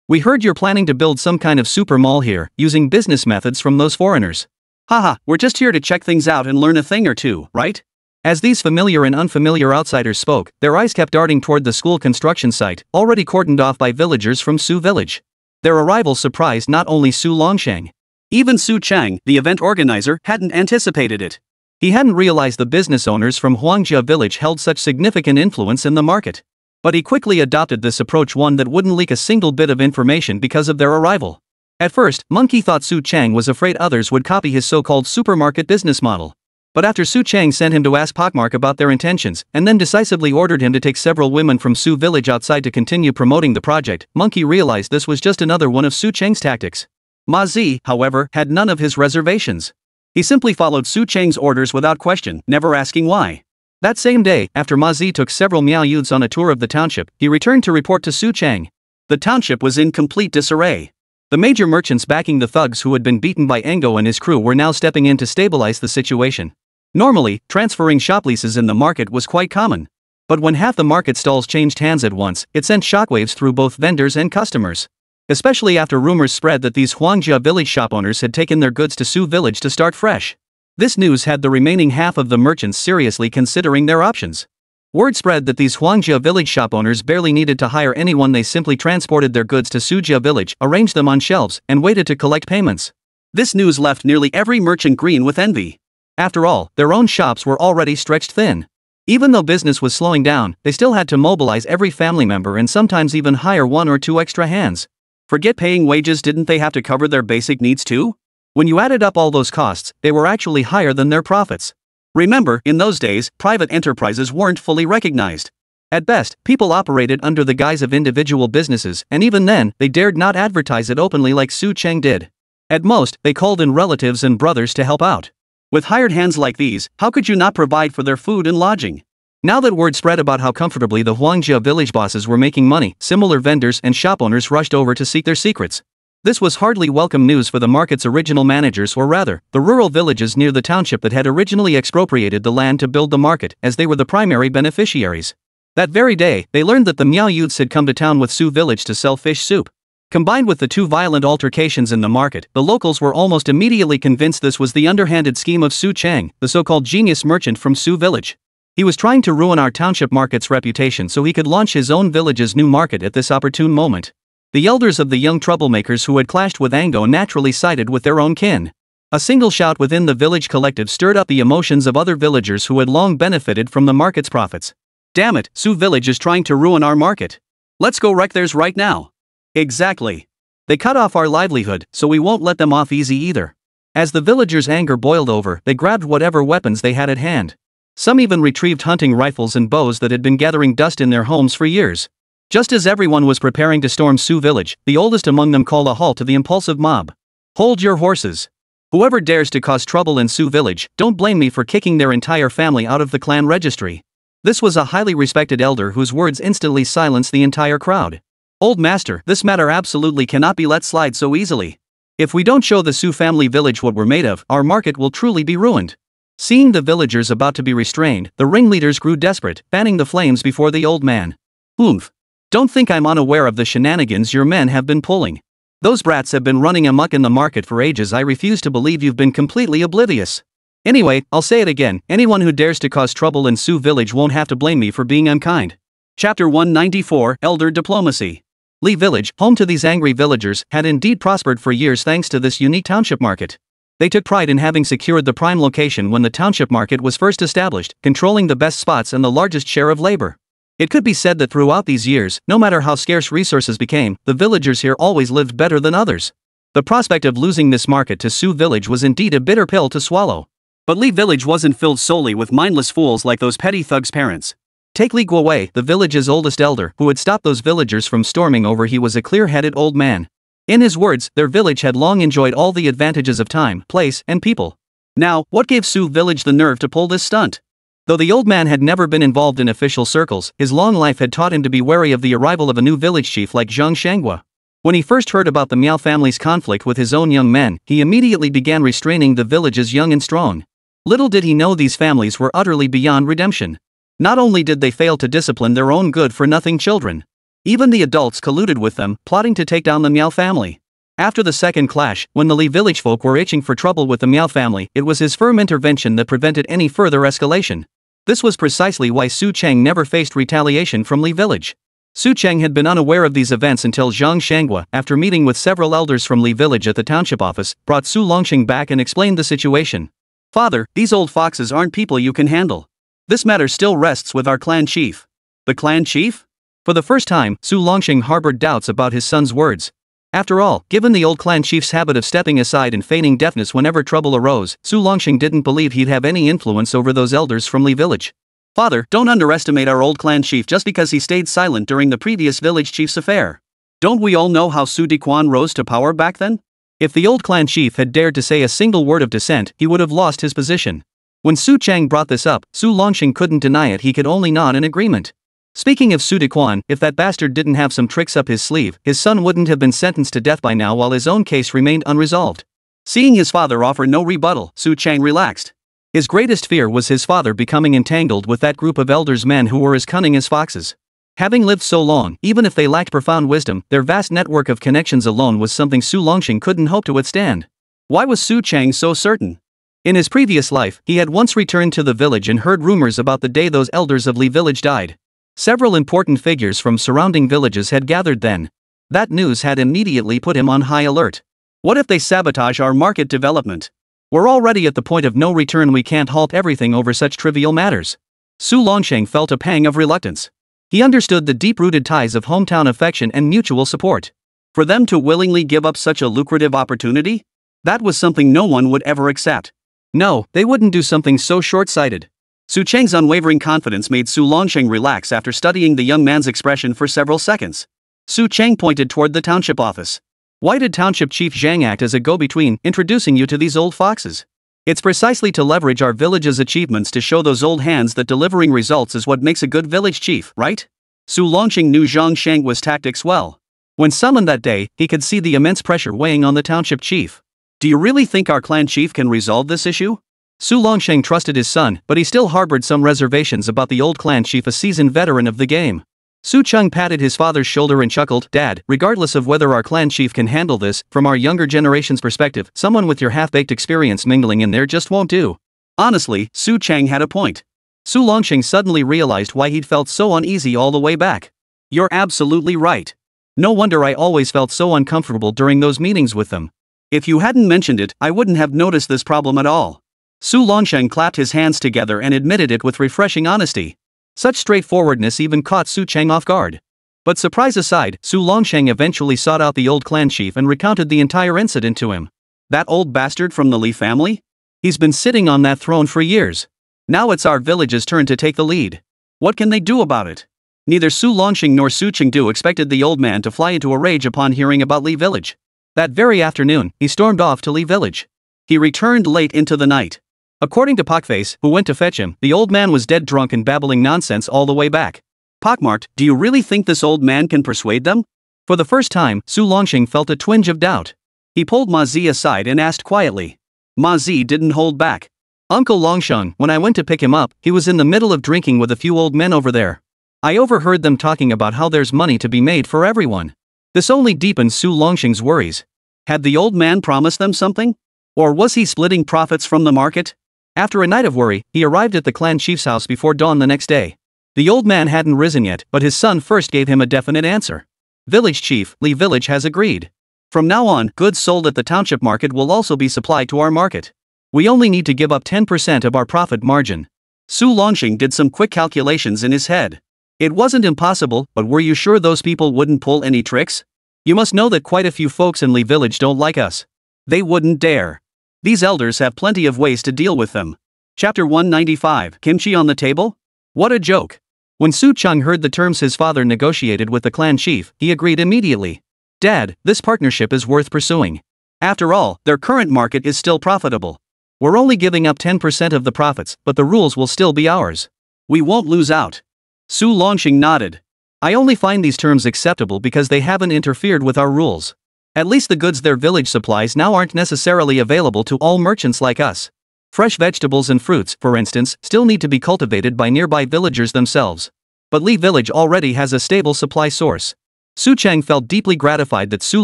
We heard you're planning to build some kind of super mall here, using business methods from those foreigners. Haha, we're just here to check things out and learn a thing or two, right? As these familiar and unfamiliar outsiders spoke, their eyes kept darting toward the school construction site, already cordoned off by villagers from Su village. Their arrival surprised not only Su Longsheng. Even Su Chang, the event organizer, hadn't anticipated it. He hadn't realized the business owners from Huangjia village held such significant influence in the market. But he quickly adopted this approach, one that wouldn't leak a single bit of information because of their arrival. At first, Monkey thought Su Chang was afraid others would copy his so-called supermarket business model. But after Su Chang sent him to ask Pockmark about their intentions, and then decisively ordered him to take several women from Su village outside to continue promoting the project, Monkey realized this was just another one of Su Chang's tactics. Ma Zi, however, had none of his reservations. He simply followed Su Chang's orders without question, never asking why. That same day, after Ma Zi took several Miao youths on a tour of the township, he returned to report to Su Chang. The township was in complete disarray. The major merchants backing the thugs who had been beaten by Engo and his crew were now stepping in to stabilize the situation. Normally, transferring shop leases in the market was quite common. But when half the market stalls changed hands at once, it sent shockwaves through both vendors and customers. Especially after rumors spread that these Huangjia village shop owners had taken their goods to Su village to start fresh. This news had the remaining half of the merchants seriously considering their options. Word spread that these Huangjia village shop owners barely needed to hire anyone, they simply transported their goods to Sujia village, arranged them on shelves, and waited to collect payments. This news left nearly every merchant green with envy. After all, their own shops were already stretched thin. Even though business was slowing down, they still had to mobilize every family member and sometimes even hire 1 or 2 extra hands. Forget paying wages, didn't they have to cover their basic needs too? When you added up all those costs, they were actually higher than their profits. Remember, in those days, private enterprises weren't fully recognized. At best, people operated under the guise of individual businesses, and even then, they dared not advertise it openly like Su Cheng did. At most, they called in relatives and brothers to help out. With hired hands like these, how could you not provide for their food and lodging? Now that word spread about how comfortably the Huangjia village bosses were making money, similar vendors and shop owners rushed over to seek their secrets. This was hardly welcome news for the market's original managers, or rather, the rural villages near the township that had originally expropriated the land to build the market, as they were the primary beneficiaries. That very day, they learned that the Miao youths had come to town with Su village to sell fish soup. Combined with the 2 violent altercations in the market, the locals were almost immediately convinced this was the underhanded scheme of Su Chang, the so-called genius merchant from Su village. He was trying to ruin our township market's reputation so he could launch his own village's new market at this opportune moment. The elders of the young troublemakers who had clashed with Ango naturally sided with their own kin. A single shout within the village collective stirred up the emotions of other villagers who had long benefited from the market's profits. Damn it, Su village is trying to ruin our market. Let's go wreck theirs right now. Exactly. They cut off our livelihood, so we won't let them off easy either. As the villagers' anger boiled over, they grabbed whatever weapons they had at hand. Some even retrieved hunting rifles and bows that had been gathering dust in their homes for years. Just as everyone was preparing to storm Su village, the oldest among them called a halt to the impulsive mob. Hold your horses. Whoever dares to cause trouble in Su village, don't blame me for kicking their entire family out of the clan registry. This was a highly respected elder whose words instantly silenced the entire crowd. Old master, this matter absolutely cannot be let slide so easily. If we don't show the Su family village what we're made of, our market will truly be ruined. Seeing the villagers about to be restrained, the ringleaders grew desperate, fanning the flames before the old man. Oomph. Don't think I'm unaware of the shenanigans your men have been pulling. Those brats have been running amok in the market for ages. I refuse to believe you've been completely oblivious. Anyway, I'll say it again, anyone who dares to cause trouble in Su village won't have to blame me for being unkind. Chapter 194, Elder Diplomacy. Li village, home to these angry villagers, had indeed prospered for years thanks to this unique township market. They took pride in having secured the prime location when the township market was first established, controlling the best spots and the largest share of labor. It could be said that throughout these years, no matter how scarce resources became, the villagers here always lived better than others. The prospect of losing this market to Su village was indeed a bitter pill to swallow. But Li village wasn't filled solely with mindless fools like those petty thugs' parents. Take Li Guowei, the village's oldest elder, who had stopped those villagers from storming over. He was a clear-headed old man. In his words, their village had long enjoyed all the advantages of time, place, and people. Now, what gave Su village the nerve to pull this stunt? Though the old man had never been involved in official circles, his long life had taught him to be wary of the arrival of a new village chief like Zhang Shanghua. When he first heard about the Miao family's conflict with his own young men, he immediately began restraining the village's young and strong. Little did he know these families were utterly beyond redemption. Not only did they fail to discipline their own good-for-nothing children, even the adults colluded with them, plotting to take down the Miao family. After the second clash, when the Li village folk were itching for trouble with the Miao family, it was his firm intervention that prevented any further escalation. This was precisely why Su Cheng never faced retaliation from Li village. Su Cheng had been unaware of these events until Zhang Shanghua, after meeting with several elders from Li village at the township office, brought Su Longxing back and explained the situation. "Father, these old foxes aren't people you can handle. This matter still rests with our clan chief." "The clan chief?" For the first time, Su Longxing harbored doubts about his son's words. After all, given the old clan chief's habit of stepping aside and feigning deafness whenever trouble arose, Su Longxing didn't believe he'd have any influence over those elders from Li village. "Father, don't underestimate our old clan chief just because he stayed silent during the previous village chief's affair. Don't we all know how Su Diquan rose to power back then?" If the old clan chief had dared to say a single word of dissent, he would have lost his position. When Su Cheng brought this up, Su Longxing couldn't deny it, he could only nod in agreement. Speaking of Su Diquan, if that bastard didn't have some tricks up his sleeve, his son wouldn't have been sentenced to death by now while his own case remained unresolved. Seeing his father offer no rebuttal, Su Cheng relaxed. His greatest fear was his father becoming entangled with that group of elders, men who were as cunning as foxes. Having lived so long, even if they lacked profound wisdom, their vast network of connections alone was something Su Longxing couldn't hope to withstand. Why was Su Cheng so certain? In his previous life, he had once returned to the village and heard rumors about the day those elders of Li village died. Several important figures from surrounding villages had gathered then. That news had immediately put him on high alert. What if they sabotage our market development? We're already at the point of no return, we can't halt everything over such trivial matters. Su Longxing felt a pang of reluctance. He understood the deep-rooted ties of hometown affection and mutual support. For them to willingly give up such a lucrative opportunity? That was something no one would ever accept. No, they wouldn't do something so short-sighted. Su Cheng's unwavering confidence made Su Longxing relax after studying the young man's expression for several seconds. Su Cheng pointed toward the township office. "Why did Township Chief Zhang act as a go-between, introducing you to these old foxes?" "It's precisely to leverage our village's achievements to show those old hands that delivering results is what makes a good village chief, right?" Su Longxing knew Zhang Shanghua's tactics well. When summoned that day, he could see the immense pressure weighing on the township chief. "Do you really think our clan chief can resolve this issue?" Su Longxing trusted his son, but he still harbored some reservations about the old clan chief, a seasoned veteran of the game. Su Cheng patted his father's shoulder and chuckled, "Dad, regardless of whether our clan chief can handle this, from our younger generation's perspective, someone with your half-baked experience mingling in there just won't do." Honestly, Su Cheng had a point. Su Longxing suddenly realized why he'd felt so uneasy all the way back. "You're absolutely right. No wonder I always felt so uncomfortable during those meetings with them. If you hadn't mentioned it, I wouldn't have noticed this problem at all." Su Longxing clapped his hands together and admitted it with refreshing honesty. Such straightforwardness even caught Su Cheng off guard. But surprise aside, Su Longxing eventually sought out the old clan chief and recounted the entire incident to him. "That old bastard from the Li family? He's been sitting on that throne for years. Now it's our village's turn to take the lead. What can they do about it?" Neither Su Longxing nor Su Chengdu expected the old man to fly into a rage upon hearing about Li village. That very afternoon, he stormed off to Li village. He returned late into the night. According to Pockface, who went to fetch him, the old man was dead drunk and babbling nonsense all the way back. "Pockmarked, do you really think this old man can persuade them?" For the first time, Su Longxing felt a twinge of doubt. He pulled Ma Zi aside and asked quietly. Ma Zi didn't hold back. "Uncle Longsheng, when I went to pick him up, he was in the middle of drinking with a few old men over there. I overheard them talking about how there's money to be made for everyone." This only deepened Su Longxing's worries. Had the old man promised them something? Or was he splitting profits from the market? After a night of worry, he arrived at the clan chief's house before dawn the next day. The old man hadn't risen yet, but his son first gave him a definite answer. "Village chief, Li village has agreed. From now on, goods sold at the township market will also be supplied to our market. We only need to give up 10% of our profit margin." Su Longxing did some quick calculations in his head. It wasn't impossible, but were you sure those people wouldn't pull any tricks? "You must know that quite a few folks in Li village don't like us. They wouldn't dare. These elders have plenty of ways to deal with them." Chapter 195, Kimchi on the Table? What a joke. When Su Cheng heard the terms his father negotiated with the clan chief, he agreed immediately. "Dad, this partnership is worth pursuing. After all, their current market is still profitable. We're only giving up 10% of the profits, but the rules will still be ours. We won't lose out. Su Longxing nodded. I only find these terms acceptable because they haven't interfered with our rules. At least the goods their village supplies now aren't necessarily available to all merchants like us. Fresh vegetables and fruits, for instance, still need to be cultivated by nearby villagers themselves. But Li Village already has a stable supply source. Su Cheng felt deeply gratified that Su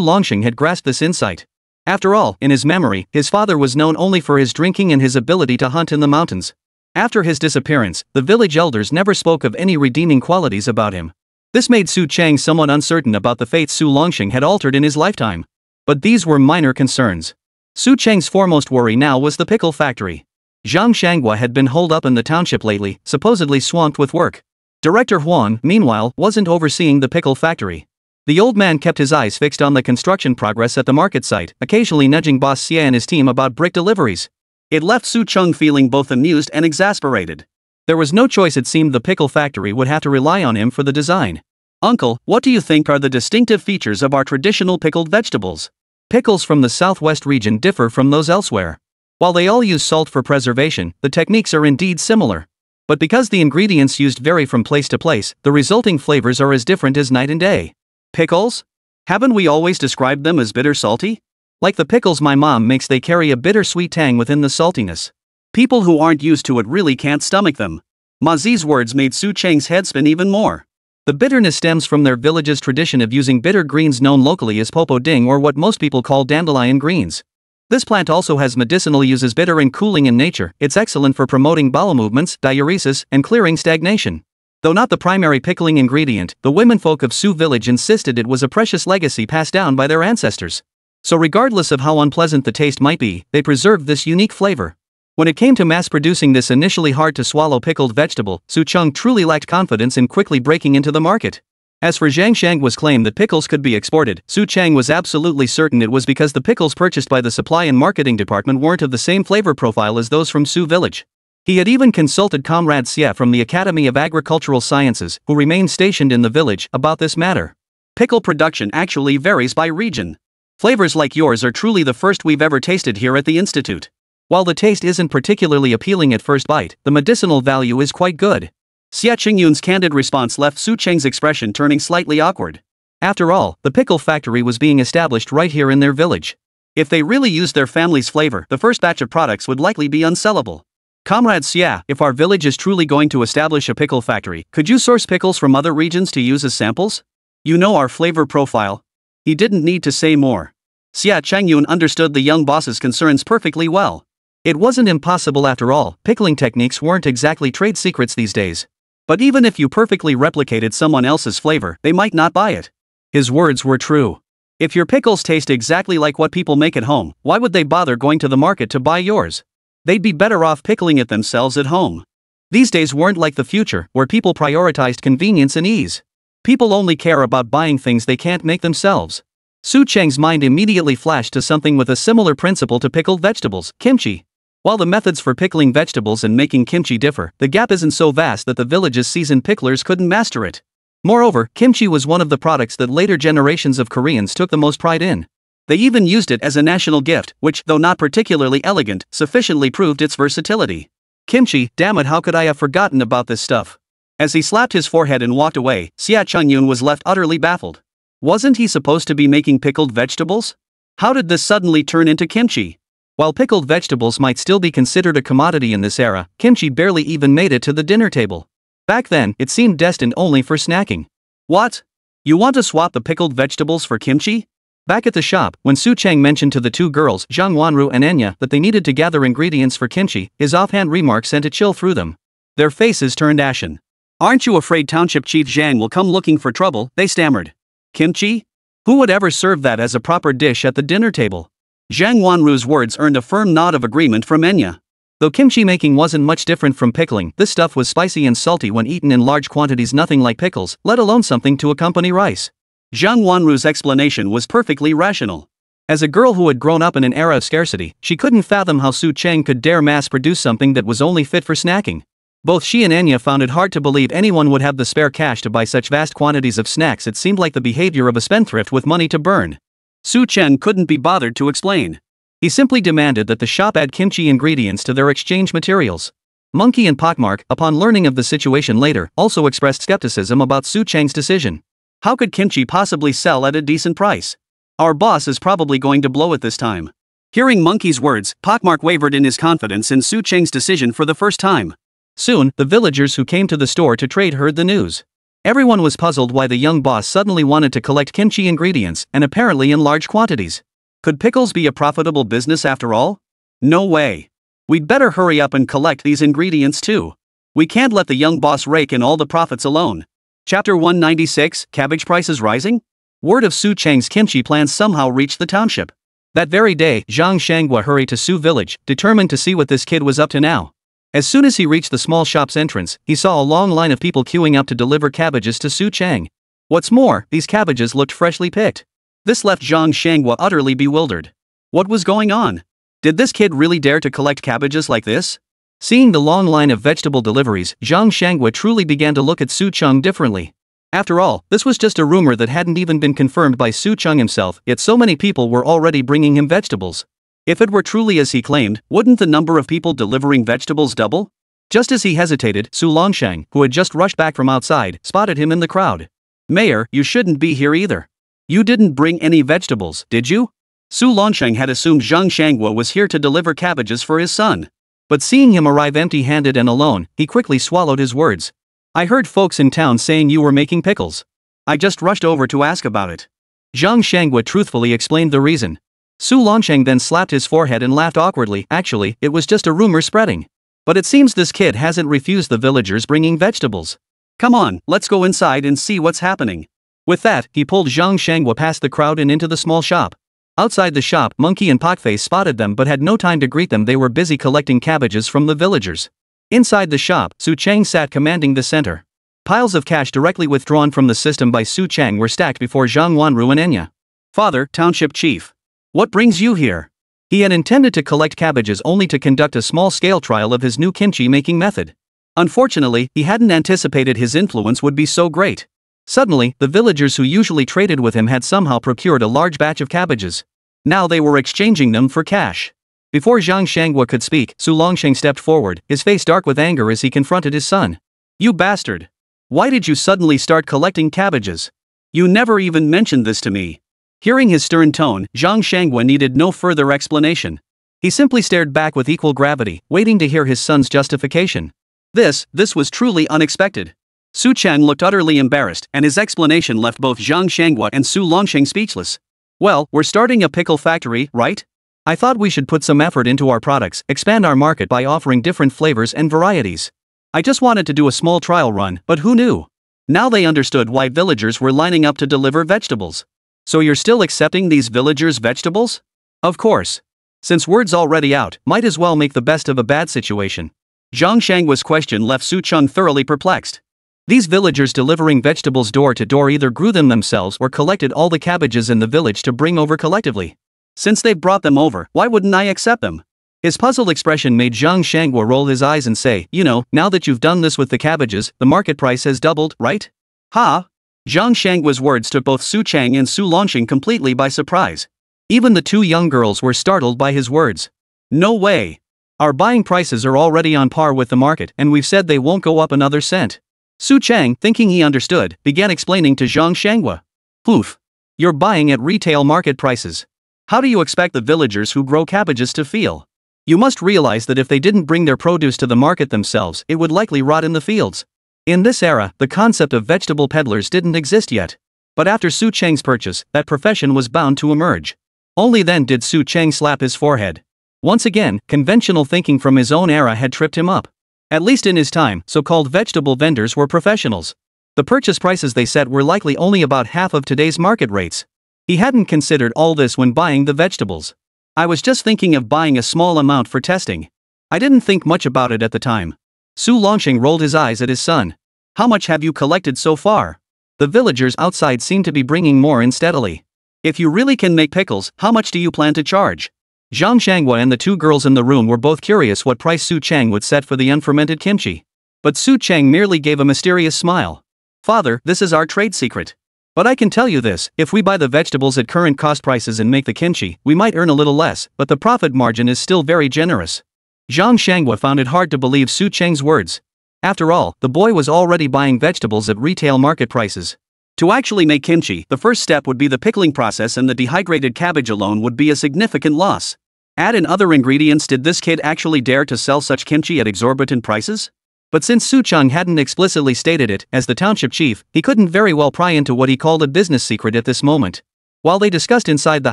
Longxing had grasped this insight. After all, in his memory, his father was known only for his drinking and his ability to hunt in the mountains. After his disappearance, the village elders never spoke of any redeeming qualities about him. This made Su Cheng somewhat uncertain about the fates Su Longxing had altered in his lifetime. But these were minor concerns. Su Cheng's foremost worry now was the pickle factory. Zhang Shanghua had been holed up in the township lately, supposedly swamped with work. Director Huan, meanwhile, wasn't overseeing the pickle factory. The old man kept his eyes fixed on the construction progress at the market site, occasionally nudging Boss Xie and his team about brick deliveries. It left Su Cheng feeling both amused and exasperated. There was no choice. It seemed the pickle factory would have to rely on him for the design. Uncle, what do you think are the distinctive features of our traditional pickled vegetables? Pickles from the southwest region differ from those elsewhere. While they all use salt for preservation, the techniques are indeed similar. But because the ingredients used vary from place to place, the resulting flavors are as different as night and day. Pickles? Haven't we always described them as bitter-salty? Like the pickles my mom makes, they carry a bitter-sweet tang within the saltiness. People who aren't used to it really can't stomach them. Ma Zi's words made Su Cheng's head spin even more. The bitterness stems from their village's tradition of using bitter greens known locally as popo ding, or what most people call dandelion greens. This plant also has medicinal uses. Bitter and cooling in nature, it's excellent for promoting bowel movements, diuresis, and clearing stagnation. Though not the primary pickling ingredient, the womenfolk of Su Village insisted it was a precious legacy passed down by their ancestors. So regardless of how unpleasant the taste might be, they preserved this unique flavor. When it came to mass-producing this initially hard-to-swallow pickled vegetable, Su Cheng truly lacked confidence in quickly breaking into the market. As for Zhang Shangua's claim that pickles could be exported, Su Cheng was absolutely certain it was because the pickles purchased by the supply and marketing department weren't of the same flavor profile as those from Su Village. He had even consulted Comrade Xie from the Academy of Agricultural Sciences, who remained stationed in the village, about this matter. Pickle production actually varies by region. Flavors like yours are truly the first we've ever tasted here at the Institute. While the taste isn't particularly appealing at first bite, the medicinal value is quite good. Xie Qingyun's candid response left Su Cheng's expression turning slightly awkward. After all, the pickle factory was being established right here in their village. If they really used their family's flavor, the first batch of products would likely be unsellable. Comrade Xie, if our village is truly going to establish a pickle factory, could you source pickles from other regions to use as samples? You know our flavor profile. He didn't need to say more. Xie Qingyun understood the young boss's concerns perfectly well. It wasn't impossible after all. Pickling techniques weren't exactly trade secrets these days. But even if you perfectly replicated someone else's flavor, they might not buy it. His words were true. If your pickles taste exactly like what people make at home, why would they bother going to the market to buy yours? They'd be better off pickling it themselves at home. These days weren't like the future, where people prioritized convenience and ease. People only care about buying things they can't make themselves. Su Cheng's mind immediately flashed to something with a similar principle to pickled vegetables: kimchi. While the methods for pickling vegetables and making kimchi differ, the gap isn't so vast that the village's seasoned picklers couldn't master it. Moreover, kimchi was one of the products that later generations of Koreans took the most pride in. They even used it as a national gift, which, though not particularly elegant, sufficiently proved its versatility. Kimchi, damn it, how could I have forgotten about this stuff? As he slapped his forehead and walked away, Xie Qingyun was left utterly baffled. Wasn't he supposed to be making pickled vegetables? How did this suddenly turn into kimchi? While pickled vegetables might still be considered a commodity in this era, kimchi barely even made it to the dinner table. Back then, it seemed destined only for snacking. What? You want to swap the pickled vegetables for kimchi? Back at the shop, when Su Cheng mentioned to the two girls, Zhang Wanru and Enya, that they needed to gather ingredients for kimchi, his offhand remark sent a chill through them. Their faces turned ashen. Aren't you afraid Township Chief Zhang will come looking for trouble? They stammered. Kimchi? Who would ever serve that as a proper dish at the dinner table? Zhang Wanru's words earned a firm nod of agreement from Enya. Though kimchi making wasn't much different from pickling, this stuff was spicy and salty when eaten in large quantities, nothing like pickles, let alone something to accompany rice. Zhang Wanru's explanation was perfectly rational. As a girl who had grown up in an era of scarcity, she couldn't fathom how Su Cheng could dare mass-produce something that was only fit for snacking. Both she and Enya found it hard to believe anyone would have the spare cash to buy such vast quantities of snacks. It seemed like the behavior of a spendthrift with money to burn. Su Cheng couldn't be bothered to explain. He simply demanded that the shop add kimchi ingredients to their exchange materials. Monkey and Pockmark, upon learning of the situation later, also expressed skepticism about Su Chang's decision. How could kimchi possibly sell at a decent price? Our boss is probably going to blow it this time. Hearing Monkey's words, Pockmark wavered in his confidence in Su Chang's decision for the first time. Soon, the villagers who came to the store to trade heard the news. Everyone was puzzled why the young boss suddenly wanted to collect kimchi ingredients, and apparently in large quantities. Could pickles be a profitable business after all? No way. We'd better hurry up and collect these ingredients too. We can't let the young boss rake in all the profits alone. Chapter 196, Cabbage Prices Rising? Word of Su Chang's kimchi plans somehow reached the township. That very day, Zhang Shangwa hurried to Su village, determined to see what this kid was up to now. As soon as he reached the small shop's entrance, he saw a long line of people queuing up to deliver cabbages to Su Chang. What's more, these cabbages looked freshly picked. This left Zhang Shangwa utterly bewildered. What was going on? Did this kid really dare to collect cabbages like this? Seeing the long line of vegetable deliveries, Zhang Shangwa truly began to look at Su Chang differently. After all, this was just a rumor that hadn't even been confirmed by Su Chang himself, yet so many people were already bringing him vegetables. If it were truly as he claimed, wouldn't the number of people delivering vegetables double? Just as he hesitated, Su Longsheng, who had just rushed back from outside, spotted him in the crowd. "Mayor, you shouldn't be here either. You didn't bring any vegetables, did you?" Su Longsheng had assumed Zhang Shangwa was here to deliver cabbages for his son. But seeing him arrive empty-handed and alone, he quickly swallowed his words. "I heard folks in town saying you were making pickles. I just rushed over to ask about it." Zhang Shangwa truthfully explained the reason. Su Longsheng then slapped his forehead and laughed awkwardly. Actually, it was just a rumor spreading. But it seems this kid hasn't refused the villagers bringing vegetables. Come on, let's go inside and see what's happening. With that, he pulled Zhang Shangwa past the crowd and into the small shop. Outside the shop, Monkey and Pockface spotted them but had no time to greet them. They were busy collecting cabbages from the villagers. Inside the shop, Su Chang sat commanding the center. Piles of cash directly withdrawn from the system by Su Chang were stacked before Zhang Wanru and Enya. "Father, Township Chief. What brings you here?" He had intended to collect cabbages only to conduct a small-scale trial of his new kimchi-making method. Unfortunately, he hadn't anticipated his influence would be so great. Suddenly, the villagers who usually traded with him had somehow procured a large batch of cabbages. Now they were exchanging them for cash. Before Zhang Shangwa could speak, Su Longsheng stepped forward, his face dark with anger as he confronted his son. "You bastard! Why did you suddenly start collecting cabbages? You never even mentioned this to me." Hearing his stern tone, Zhang Shangwa needed no further explanation. He simply stared back with equal gravity, waiting to hear his son's justification. This was truly unexpected. Su Chang looked utterly embarrassed, and his explanation left both Zhang Shangwa and Su Longsheng speechless. "Well, we're starting a pickle factory, right? I thought we should put some effort into our products, expand our market by offering different flavors and varieties. I just wanted to do a small trial run, but who knew?" Now they understood why villagers were lining up to deliver vegetables. "So you're still accepting these villagers' vegetables?" "Of course. Since word's already out, might as well make the best of a bad situation." Zhang Shangwa's question left Su Chang thoroughly perplexed. These villagers delivering vegetables door to door either grew them themselves or collected all the cabbages in the village to bring over collectively. Since they brought them over, why wouldn't I accept them? His puzzled expression made Zhang Shangwa roll his eyes and say, "You know, now that you've done this with the cabbages, the market price has doubled, right?" "Ha!" Zhang Shangwa's words took both Su Chang and Su Longsheng completely by surprise. Even the two young girls were startled by his words. "No way! Our buying prices are already on par with the market, and we've said they won't go up another cent." Su Chang, thinking he understood, began explaining to Zhang Shangwa. "Poof! You're buying at retail market prices. How do you expect the villagers who grow cabbages to feel? You must realize that if they didn't bring their produce to the market themselves, it would likely rot in the fields." In this era, the concept of vegetable peddlers didn't exist yet. But after Su Chang's purchase, that profession was bound to emerge. Only then did Su Chang slap his forehead. Once again, conventional thinking from his own era had tripped him up. At least in his time, so-called vegetable vendors were professionals. The purchase prices they set were likely only about half of today's market rates. He hadn't considered all this when buying the vegetables. "I was just thinking of buying a small amount for testing. I didn't think much about it at the time." Su Longsheng rolled his eyes at his son. "How much have you collected so far?" The villagers outside seemed to be bringing more in steadily. "If you really can make pickles, how much do you plan to charge?" Zhang Shangwa and the two girls in the room were both curious what price Su Chang would set for the unfermented kimchi. But Su Chang merely gave a mysterious smile. "Father, this is our trade secret. But I can tell you this, if we buy the vegetables at current cost prices and make the kimchi, we might earn a little less, but the profit margin is still very generous. Zhang Shanghua found it hard to believe Su Cheng's words. After all, the boy was already buying vegetables at retail market prices. To actually make kimchi, the first step would be the pickling process, and the dehydrated cabbage alone would be a significant loss. Add in other ingredients. Did this kid actually dare to sell such kimchi at exorbitant prices? But since Su Cheng hadn't explicitly stated it, as the township chief, he couldn't very well pry into what he called a business secret at this moment. While they discussed inside the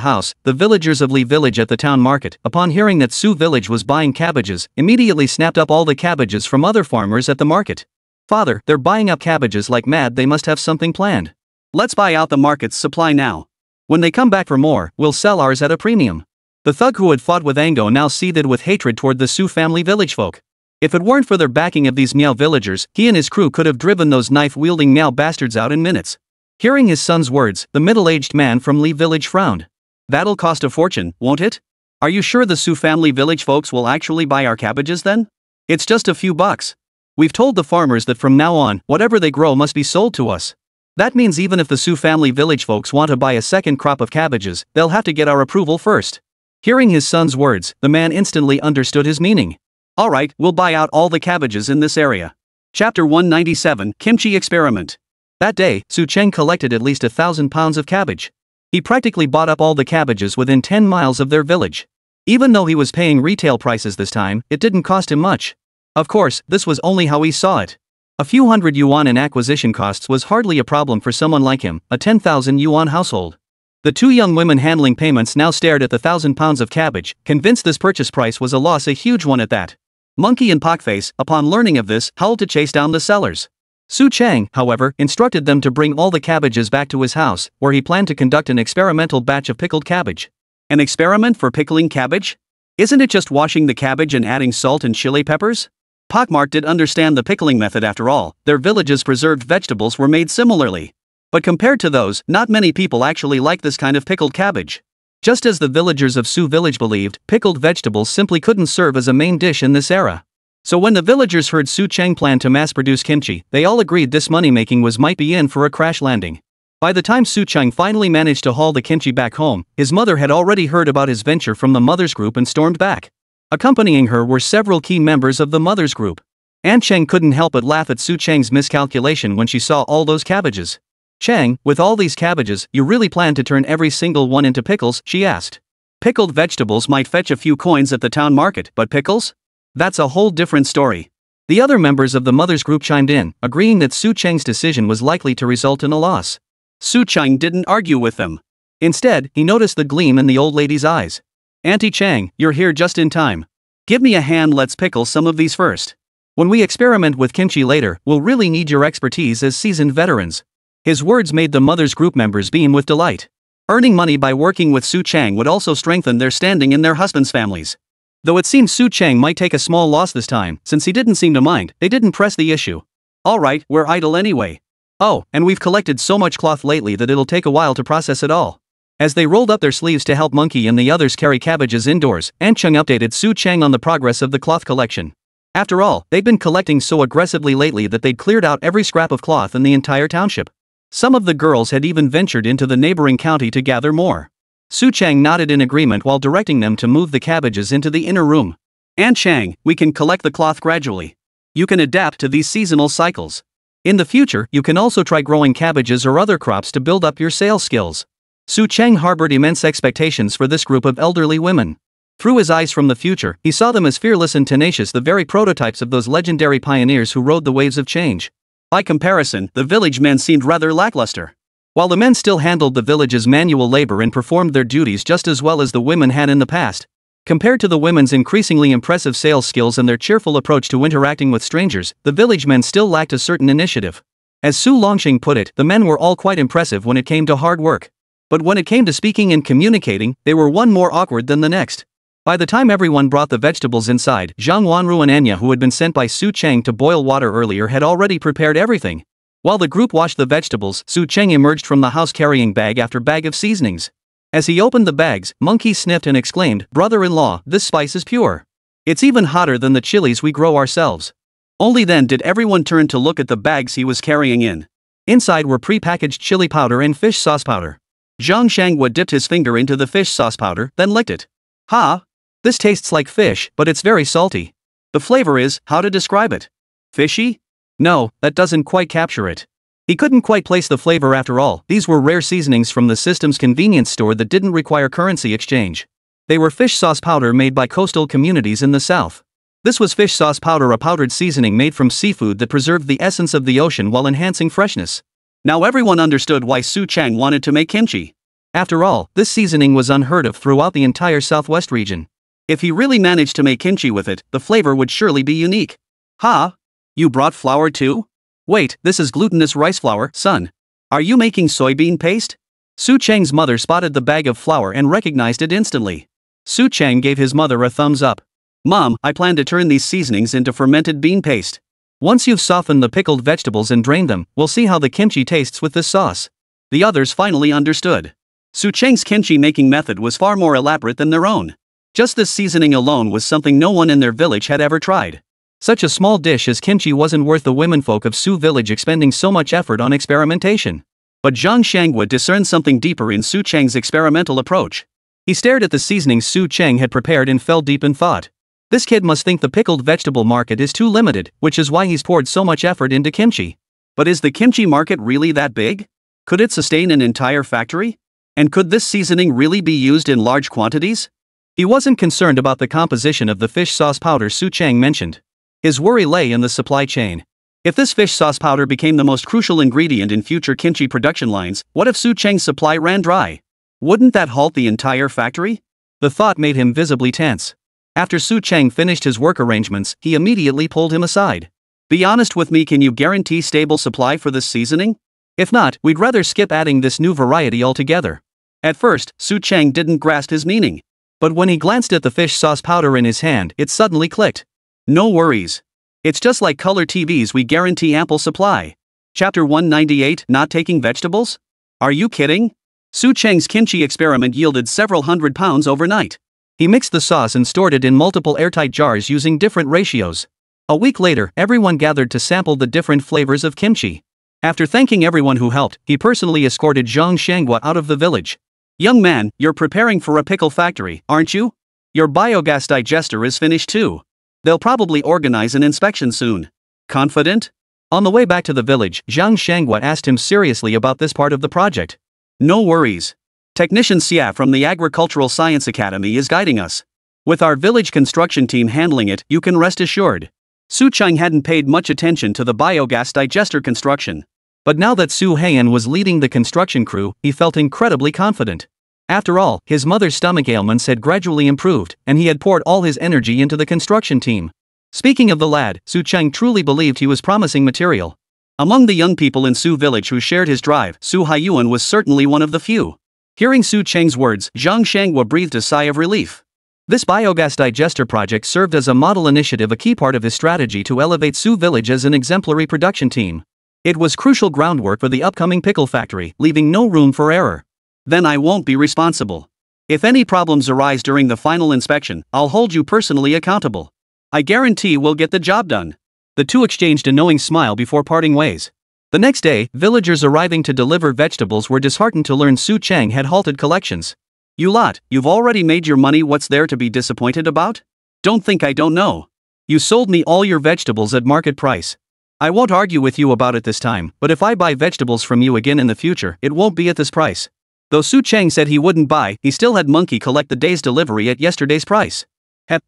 house, the villagers of Li Village at the town market, upon hearing that Su Village was buying cabbages, immediately snapped up all the cabbages from other farmers at the market. Father, they're buying up cabbages like mad. They must have something planned. Let's buy out the market's supply now. When they come back for more, we'll sell ours at a premium. The thug who had fought with Ango now seethed with hatred toward the Su family village folk. If it weren't for their backing of these Miao villagers, he and his crew could have driven those knife-wielding Miao bastards out in minutes. Hearing his son's words, the middle-aged man from Li Village frowned. That'll cost a fortune, won't it? Are you sure the Su family village folks will actually buy our cabbages then? It's just a few bucks. We've told the farmers that from now on, whatever they grow must be sold to us. That means even if the Su family village folks want to buy a second crop of cabbages, they'll have to get our approval first. Hearing his son's words, the man instantly understood his meaning. Alright, we'll buy out all the cabbages in this area. Chapter 197, Kimchi Experiment. That day, Su Cheng collected at least 1,000 pounds of cabbage. He practically bought up all the cabbages within 10 miles of their village. Even though he was paying retail prices this time, it didn't cost him much. Of course, this was only how he saw it. A few hundred yuan in acquisition costs was hardly a problem for someone like him, a 10,000 yuan household. The two young women handling payments now stared at the 1,000 pounds of cabbage, convinced this purchase price was a loss, a huge one at that. Monkey and Pockface, upon learning of this, howled to chase down the sellers. Su Cheng, however, instructed them to bring all the cabbages back to his house, where he planned to conduct an experimental batch of pickled cabbage. An experiment for pickling cabbage? Isn't it just washing the cabbage and adding salt and chili peppers? Pockmark did understand the pickling method after all. Their village's preserved vegetables were made similarly. But compared to those, not many people actually like this kind of pickled cabbage. Just as the villagers of Su Village believed, pickled vegetables simply couldn't serve as a main dish in this era. So when the villagers heard Su Cheng plan to mass-produce kimchi, they all agreed this money-making might be in for a crash landing. By the time Su Cheng finally managed to haul the kimchi back home, his mother had already heard about his venture from the mother's group and stormed back. Accompanying her were several key members of the mother's group. Aunt Cheng couldn't help but laugh at Su Cheng's miscalculation when she saw all those cabbages. Cheng, with all these cabbages, you really plan to turn every single one into pickles? She asked. Pickled vegetables might fetch a few coins at the town market, but pickles? That's a whole different story. The other members of the mother's group chimed in, agreeing that Su Cheng's decision was likely to result in a loss. Su Cheng didn't argue with them. Instead, he noticed the gleam in the old lady's eyes. Auntie Cheng, you're here just in time. Give me a hand, let's pickle some of these first. When we experiment with kimchi later, we'll really need your expertise as seasoned veterans. His words made the mother's group members beam with delight. Earning money by working with Su Cheng would also strengthen their standing in their husbands' families. Though it seemed Su Cheng might take a small loss this time, since he didn't seem to mind, they didn't press the issue. Alright, we're idle anyway. Oh, and we've collected so much cloth lately that it'll take a while to process it all. As they rolled up their sleeves to help Monkey and the others carry cabbages indoors, Aunt Cheng updated Su Cheng on the progress of the cloth collection. After all, they'd been collecting so aggressively lately that they'd cleared out every scrap of cloth in the entire township. Some of the girls had even ventured into the neighboring county to gather more. Su Cheng nodded in agreement while directing them to move the cabbages into the inner room. Aunt Cheng, we can collect the cloth gradually. You can adapt to these seasonal cycles. In the future, you can also try growing cabbages or other crops to build up your sales skills. Su Cheng harbored immense expectations for this group of elderly women. Through his eyes from the future, he saw them as fearless and tenacious, the very prototypes of those legendary pioneers who rode the waves of change. By comparison, the village men seemed rather lackluster. While the men still handled the village's manual labor and performed their duties just as well as the women had in the past, compared to the women's increasingly impressive sales skills and their cheerful approach to interacting with strangers, the village men still lacked a certain initiative. As Su Longxing put it, the men were all quite impressive when it came to hard work. But when it came to speaking and communicating, they were one more awkward than the next. By the time everyone brought the vegetables inside, Zhang Wanru and Anya, who had been sent by Su Cheng to boil water earlier, had already prepared everything. While the group washed the vegetables, Su Cheng emerged from the house carrying bag after bag of seasonings. As he opened the bags, Monkey sniffed and exclaimed, "Brother-in-law, this spice is pure. It's even hotter than the chilies we grow ourselves." Only then did everyone turn to look at the bags he was carrying in. Inside were pre-packaged chili powder and fish sauce powder. Zhang Shanghua dipped his finger into the fish sauce powder, then licked it. Ha! This tastes like fish, but it's very salty. The flavor is, how to describe it? Fishy? No, that doesn't quite capture it. He couldn't quite place the flavor after all. These were rare seasonings from the system's convenience store that didn't require currency exchange. They were fish sauce powder made by coastal communities in the south. This was fish sauce powder, a powdered seasoning made from seafood that preserved the essence of the ocean while enhancing freshness. Now everyone understood why Su Chang wanted to make kimchi. After all, this seasoning was unheard of throughout the entire southwest region. If he really managed to make kimchi with it, the flavor would surely be unique. Ha! You brought flour too? Wait, this is glutinous rice flour, son. Are you making soybean paste? Su Chang's mother spotted the bag of flour and recognized it instantly. Su Chang gave his mother a thumbs up. Mom, I plan to turn these seasonings into fermented bean paste. Once you've softened the pickled vegetables and drained them, we'll see how the kimchi tastes with this sauce. The others finally understood. Su Chang's kimchi making method was far more elaborate than their own. Just this seasoning alone was something no one in their village had ever tried. Such a small dish as kimchi wasn't worth the womenfolk of Su village expending so much effort on experimentation. But Zhang Shanghua discerned something deeper in Su Chang's experimental approach. He stared at the seasonings Su Chang had prepared and fell deep in thought. This kid must think the pickled vegetable market is too limited, which is why he's poured so much effort into kimchi. But is the kimchi market really that big? Could it sustain an entire factory? And could this seasoning really be used in large quantities? He wasn't concerned about the composition of the fish sauce powder Su Chang mentioned. His worry lay in the supply chain. If this fish sauce powder became the most crucial ingredient in future kimchi production lines, what if Su Chang's supply ran dry? Wouldn't that halt the entire factory? The thought made him visibly tense. After Su Chang finished his work arrangements, he immediately pulled him aside. Be honest with me, can you guarantee stable supply for this seasoning? If not, we'd rather skip adding this new variety altogether. At first, Su Chang didn't grasp his meaning. But when he glanced at the fish sauce powder in his hand, it suddenly clicked. No worries. It's just like color TVs, we guarantee ample supply. Chapter 198, Not Taking Vegetables? Are you kidding? Su Chang's kimchi experiment yielded several hundred pounds overnight. He mixed the sauce and stored it in multiple airtight jars using different ratios. A week later, everyone gathered to sample the different flavors of kimchi. After thanking everyone who helped, he personally escorted Zhang Shanghua out of the village. Young man, you're preparing for a pickle factory, aren't you? Your biogas digester is finished too. They'll probably organize an inspection soon. Confident? On the way back to the village, Zhang Shanghua asked him seriously about this part of the project. No worries. Technician Xia from the Agricultural Science Academy is guiding us. With our village construction team handling it, you can rest assured. Su Chang hadn't paid much attention to the biogas digester construction. But now that Su Heian was leading the construction crew, he felt incredibly confident. After all, his mother's stomach ailments had gradually improved, and he had poured all his energy into the construction team. Speaking of the lad, Su Chang truly believed he was promising material. Among the young people in Su village who shared his drive, Su Haiyuan was certainly one of the few. Hearing Su Chang's words, Zhang Shanghua breathed a sigh of relief. This biogas digester project served as a model initiative, a key part of his strategy to elevate Su village as an exemplary production team. It was crucial groundwork for the upcoming pickle factory, leaving no room for error. Then I won't be responsible. If any problems arise during the final inspection, I'll hold you personally accountable. I guarantee we'll get the job done. The two exchanged a knowing smile before parting ways. The next day, villagers arriving to deliver vegetables were disheartened to learn Su Chang had halted collections. You lot, you've already made your money, what's there to be disappointed about? Don't think I don't know. You sold me all your vegetables at market price. I won't argue with you about it this time, but if I buy vegetables from you again in the future, it won't be at this price. Though Su Chang said he wouldn't buy, he still had Monkey collect the day's delivery at yesterday's price.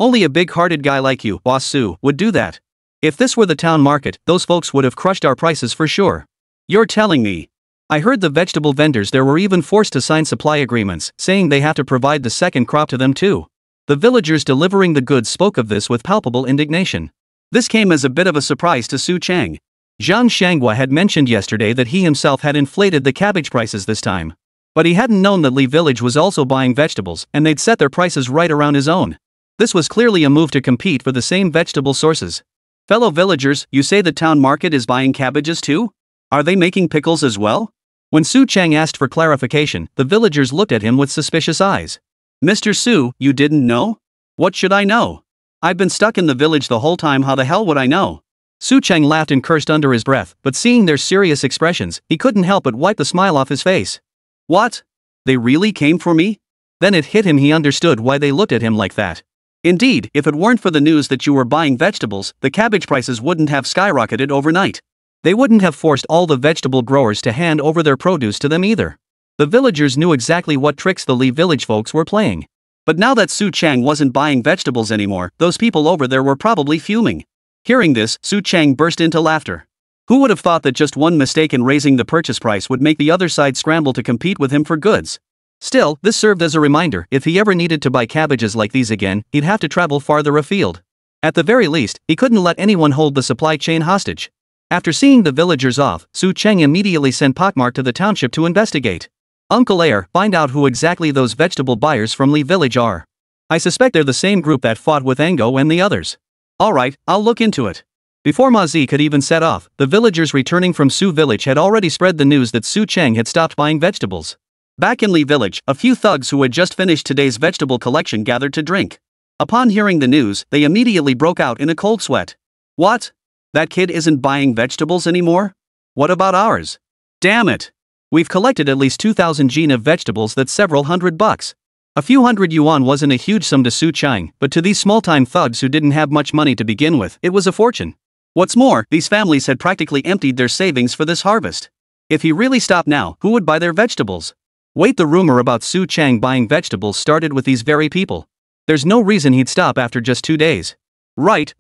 Only a big-hearted guy like you, Boss Su, would do that. If this were the town market, those folks would have crushed our prices for sure. You're telling me? I heard the vegetable vendors there were even forced to sign supply agreements, saying they have to provide the second crop to them too. The villagers delivering the goods spoke of this with palpable indignation. This came as a bit of a surprise to Su Chang. Zhang Shanghua had mentioned yesterday that he himself had inflated the cabbage prices this time. But he hadn't known that Li Village was also buying vegetables, and they'd set their prices right around his own. This was clearly a move to compete for the same vegetable sources. Fellow villagers, you say the town market is buying cabbages too? Are they making pickles as well? When Su Chang asked for clarification, the villagers looked at him with suspicious eyes. Mr. Su, you didn't know? What should I know? I've been stuck in the village the whole time, how the hell would I know? Su Cheng laughed and cursed under his breath, but seeing their serious expressions, he couldn't help but wipe the smile off his face. What? They really came for me? Then it hit him, he understood why they looked at him like that. Indeed, if it weren't for the news that you were buying vegetables, the cabbage prices wouldn't have skyrocketed overnight. They wouldn't have forced all the vegetable growers to hand over their produce to them either. The villagers knew exactly what tricks the Li village folks were playing. But now that Su Cheng wasn't buying vegetables anymore, those people over there were probably fuming. Hearing this, Su Cheng burst into laughter. Who would have thought that just one mistake in raising the purchase price would make the other side scramble to compete with him for goods? Still, this served as a reminder, if he ever needed to buy cabbages like these again, he'd have to travel farther afield. At the very least, he couldn't let anyone hold the supply chain hostage. After seeing the villagers off, Su Cheng immediately sent Pockmark to the township to investigate. Uncle Air, find out who exactly those vegetable buyers from Li village are. I suspect they're the same group that fought with Engo and the others. Alright, I'll look into it. Before Ma Zi could even set off, the villagers returning from Su village had already spread the news that Su Cheng had stopped buying vegetables. Back in Li village, a few thugs who had just finished today's vegetable collection gathered to drink. Upon hearing the news, they immediately broke out in a cold sweat. What? That kid isn't buying vegetables anymore? What about ours? Damn it! We've collected at least 2,000 jin of vegetables, that's several $100. A few hundred yuan wasn't a huge sum to Su Cheng, but to these small-time thugs who didn't have much money to begin with, it was a fortune. What's more, these families had practically emptied their savings for this harvest. If he really stopped now, who would buy their vegetables? Wait, the rumor about Su Cheng buying vegetables started with these very people. There's no reason he'd stop after just 2 days. Right.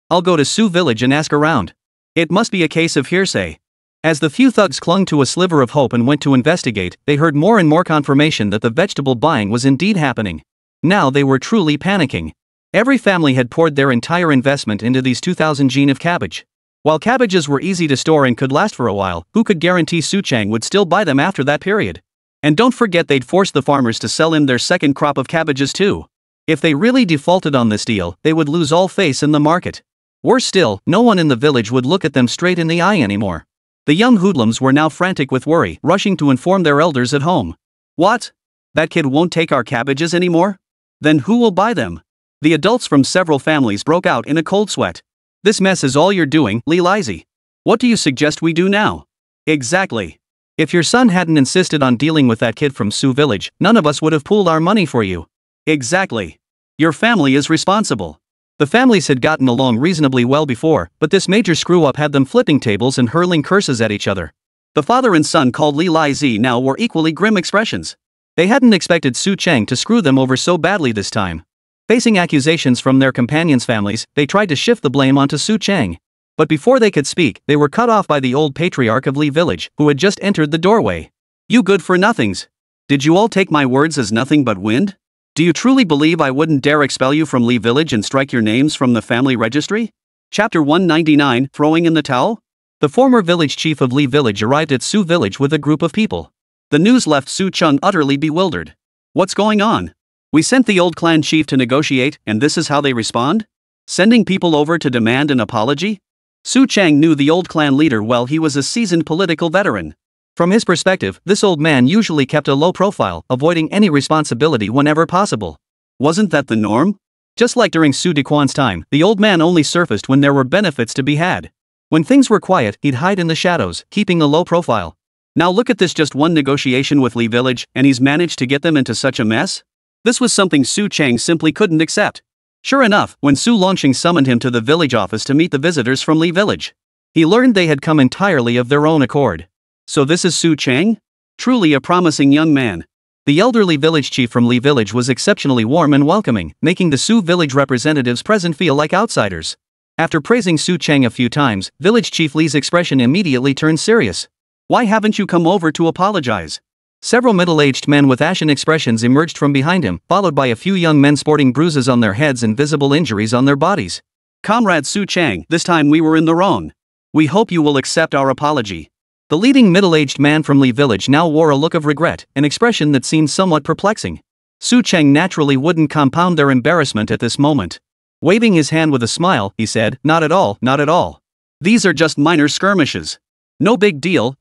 I'll go to Su village and ask around. It must be a case of hearsay. As the few thugs clung to a sliver of hope and went to investigate, they heard more and more confirmation that the vegetable buying was indeed happening. Now they were truly panicking. Every family had poured their entire investment into these 2,000 jin of cabbage. While cabbages were easy to store and could last for a while, who could guarantee Su Cheng would still buy them after that period? And don't forget, they'd forced the farmers to sell him their second crop of cabbages too. If they really defaulted on this deal, they would lose all face in the market. Worse still, no one in the village would look at them straight in the eye anymore. The young hoodlums were now frantic with worry, rushing to inform their elders at home. What? That kid won't take our cabbages anymore? Then who will buy them? The adults from several families broke out in a cold sweat. This mess is all you're doing, Li Lizi. What do you suggest we do now? Exactly. If your son hadn't insisted on dealing with that kid from Su village, none of us would have pooled our money for you. Exactly. Your family is responsible. The families had gotten along reasonably well before, but this major screw-up had them flipping tables and hurling curses at each other. The father and son called Li Lizi now wore equally grim expressions. They hadn't expected Su Cheng to screw them over so badly this time. Facing accusations from their companions' families, they tried to shift the blame onto Su Cheng. But before they could speak, they were cut off by the old patriarch of Li village, who had just entered the doorway. You good-for-nothings. Did you all take my words as nothing but wind? Do you truly believe I wouldn't dare expel you from Li village and strike your names from the family registry? Chapter 199, Throwing in the Towel? The former village chief of Li village arrived at Su village with a group of people. The news left Su Cheng utterly bewildered. What's going on? We sent the old clan chief to negotiate, and this is how they respond? Sending people over to demand an apology? Su Cheng knew the old clan leader well. He was a seasoned political veteran. From his perspective, this old man usually kept a low profile, avoiding any responsibility whenever possible. Wasn't that the norm? Just like during Su Dequan's time, the old man only surfaced when there were benefits to be had. When things were quiet, he'd hide in the shadows, keeping a low profile. Now look at this, just one negotiation with Li village, and he's managed to get them into such a mess? This was something Su Cheng simply couldn't accept. Sure enough, when Su Longqing summoned him to the village office to meet the visitors from Li village, he learned they had come entirely of their own accord. So this is Su Cheng? Truly a promising young man. The elderly village chief from Li village was exceptionally warm and welcoming, making the Su village representatives present feel like outsiders. After praising Su Cheng a few times, village chief Li's expression immediately turned serious. Why haven't you come over to apologize? Several middle-aged men with ashen expressions emerged from behind him, followed by a few young men sporting bruises on their heads and visible injuries on their bodies. Comrade Su Cheng, this time we were in the wrong. We hope you will accept our apology. The leading middle-aged man from Li village now wore a look of regret, an expression that seemed somewhat perplexing. Su Cheng naturally wouldn't compound their embarrassment at this moment. Waving his hand with a smile, he said, not at all. These are just minor skirmishes. No big deal.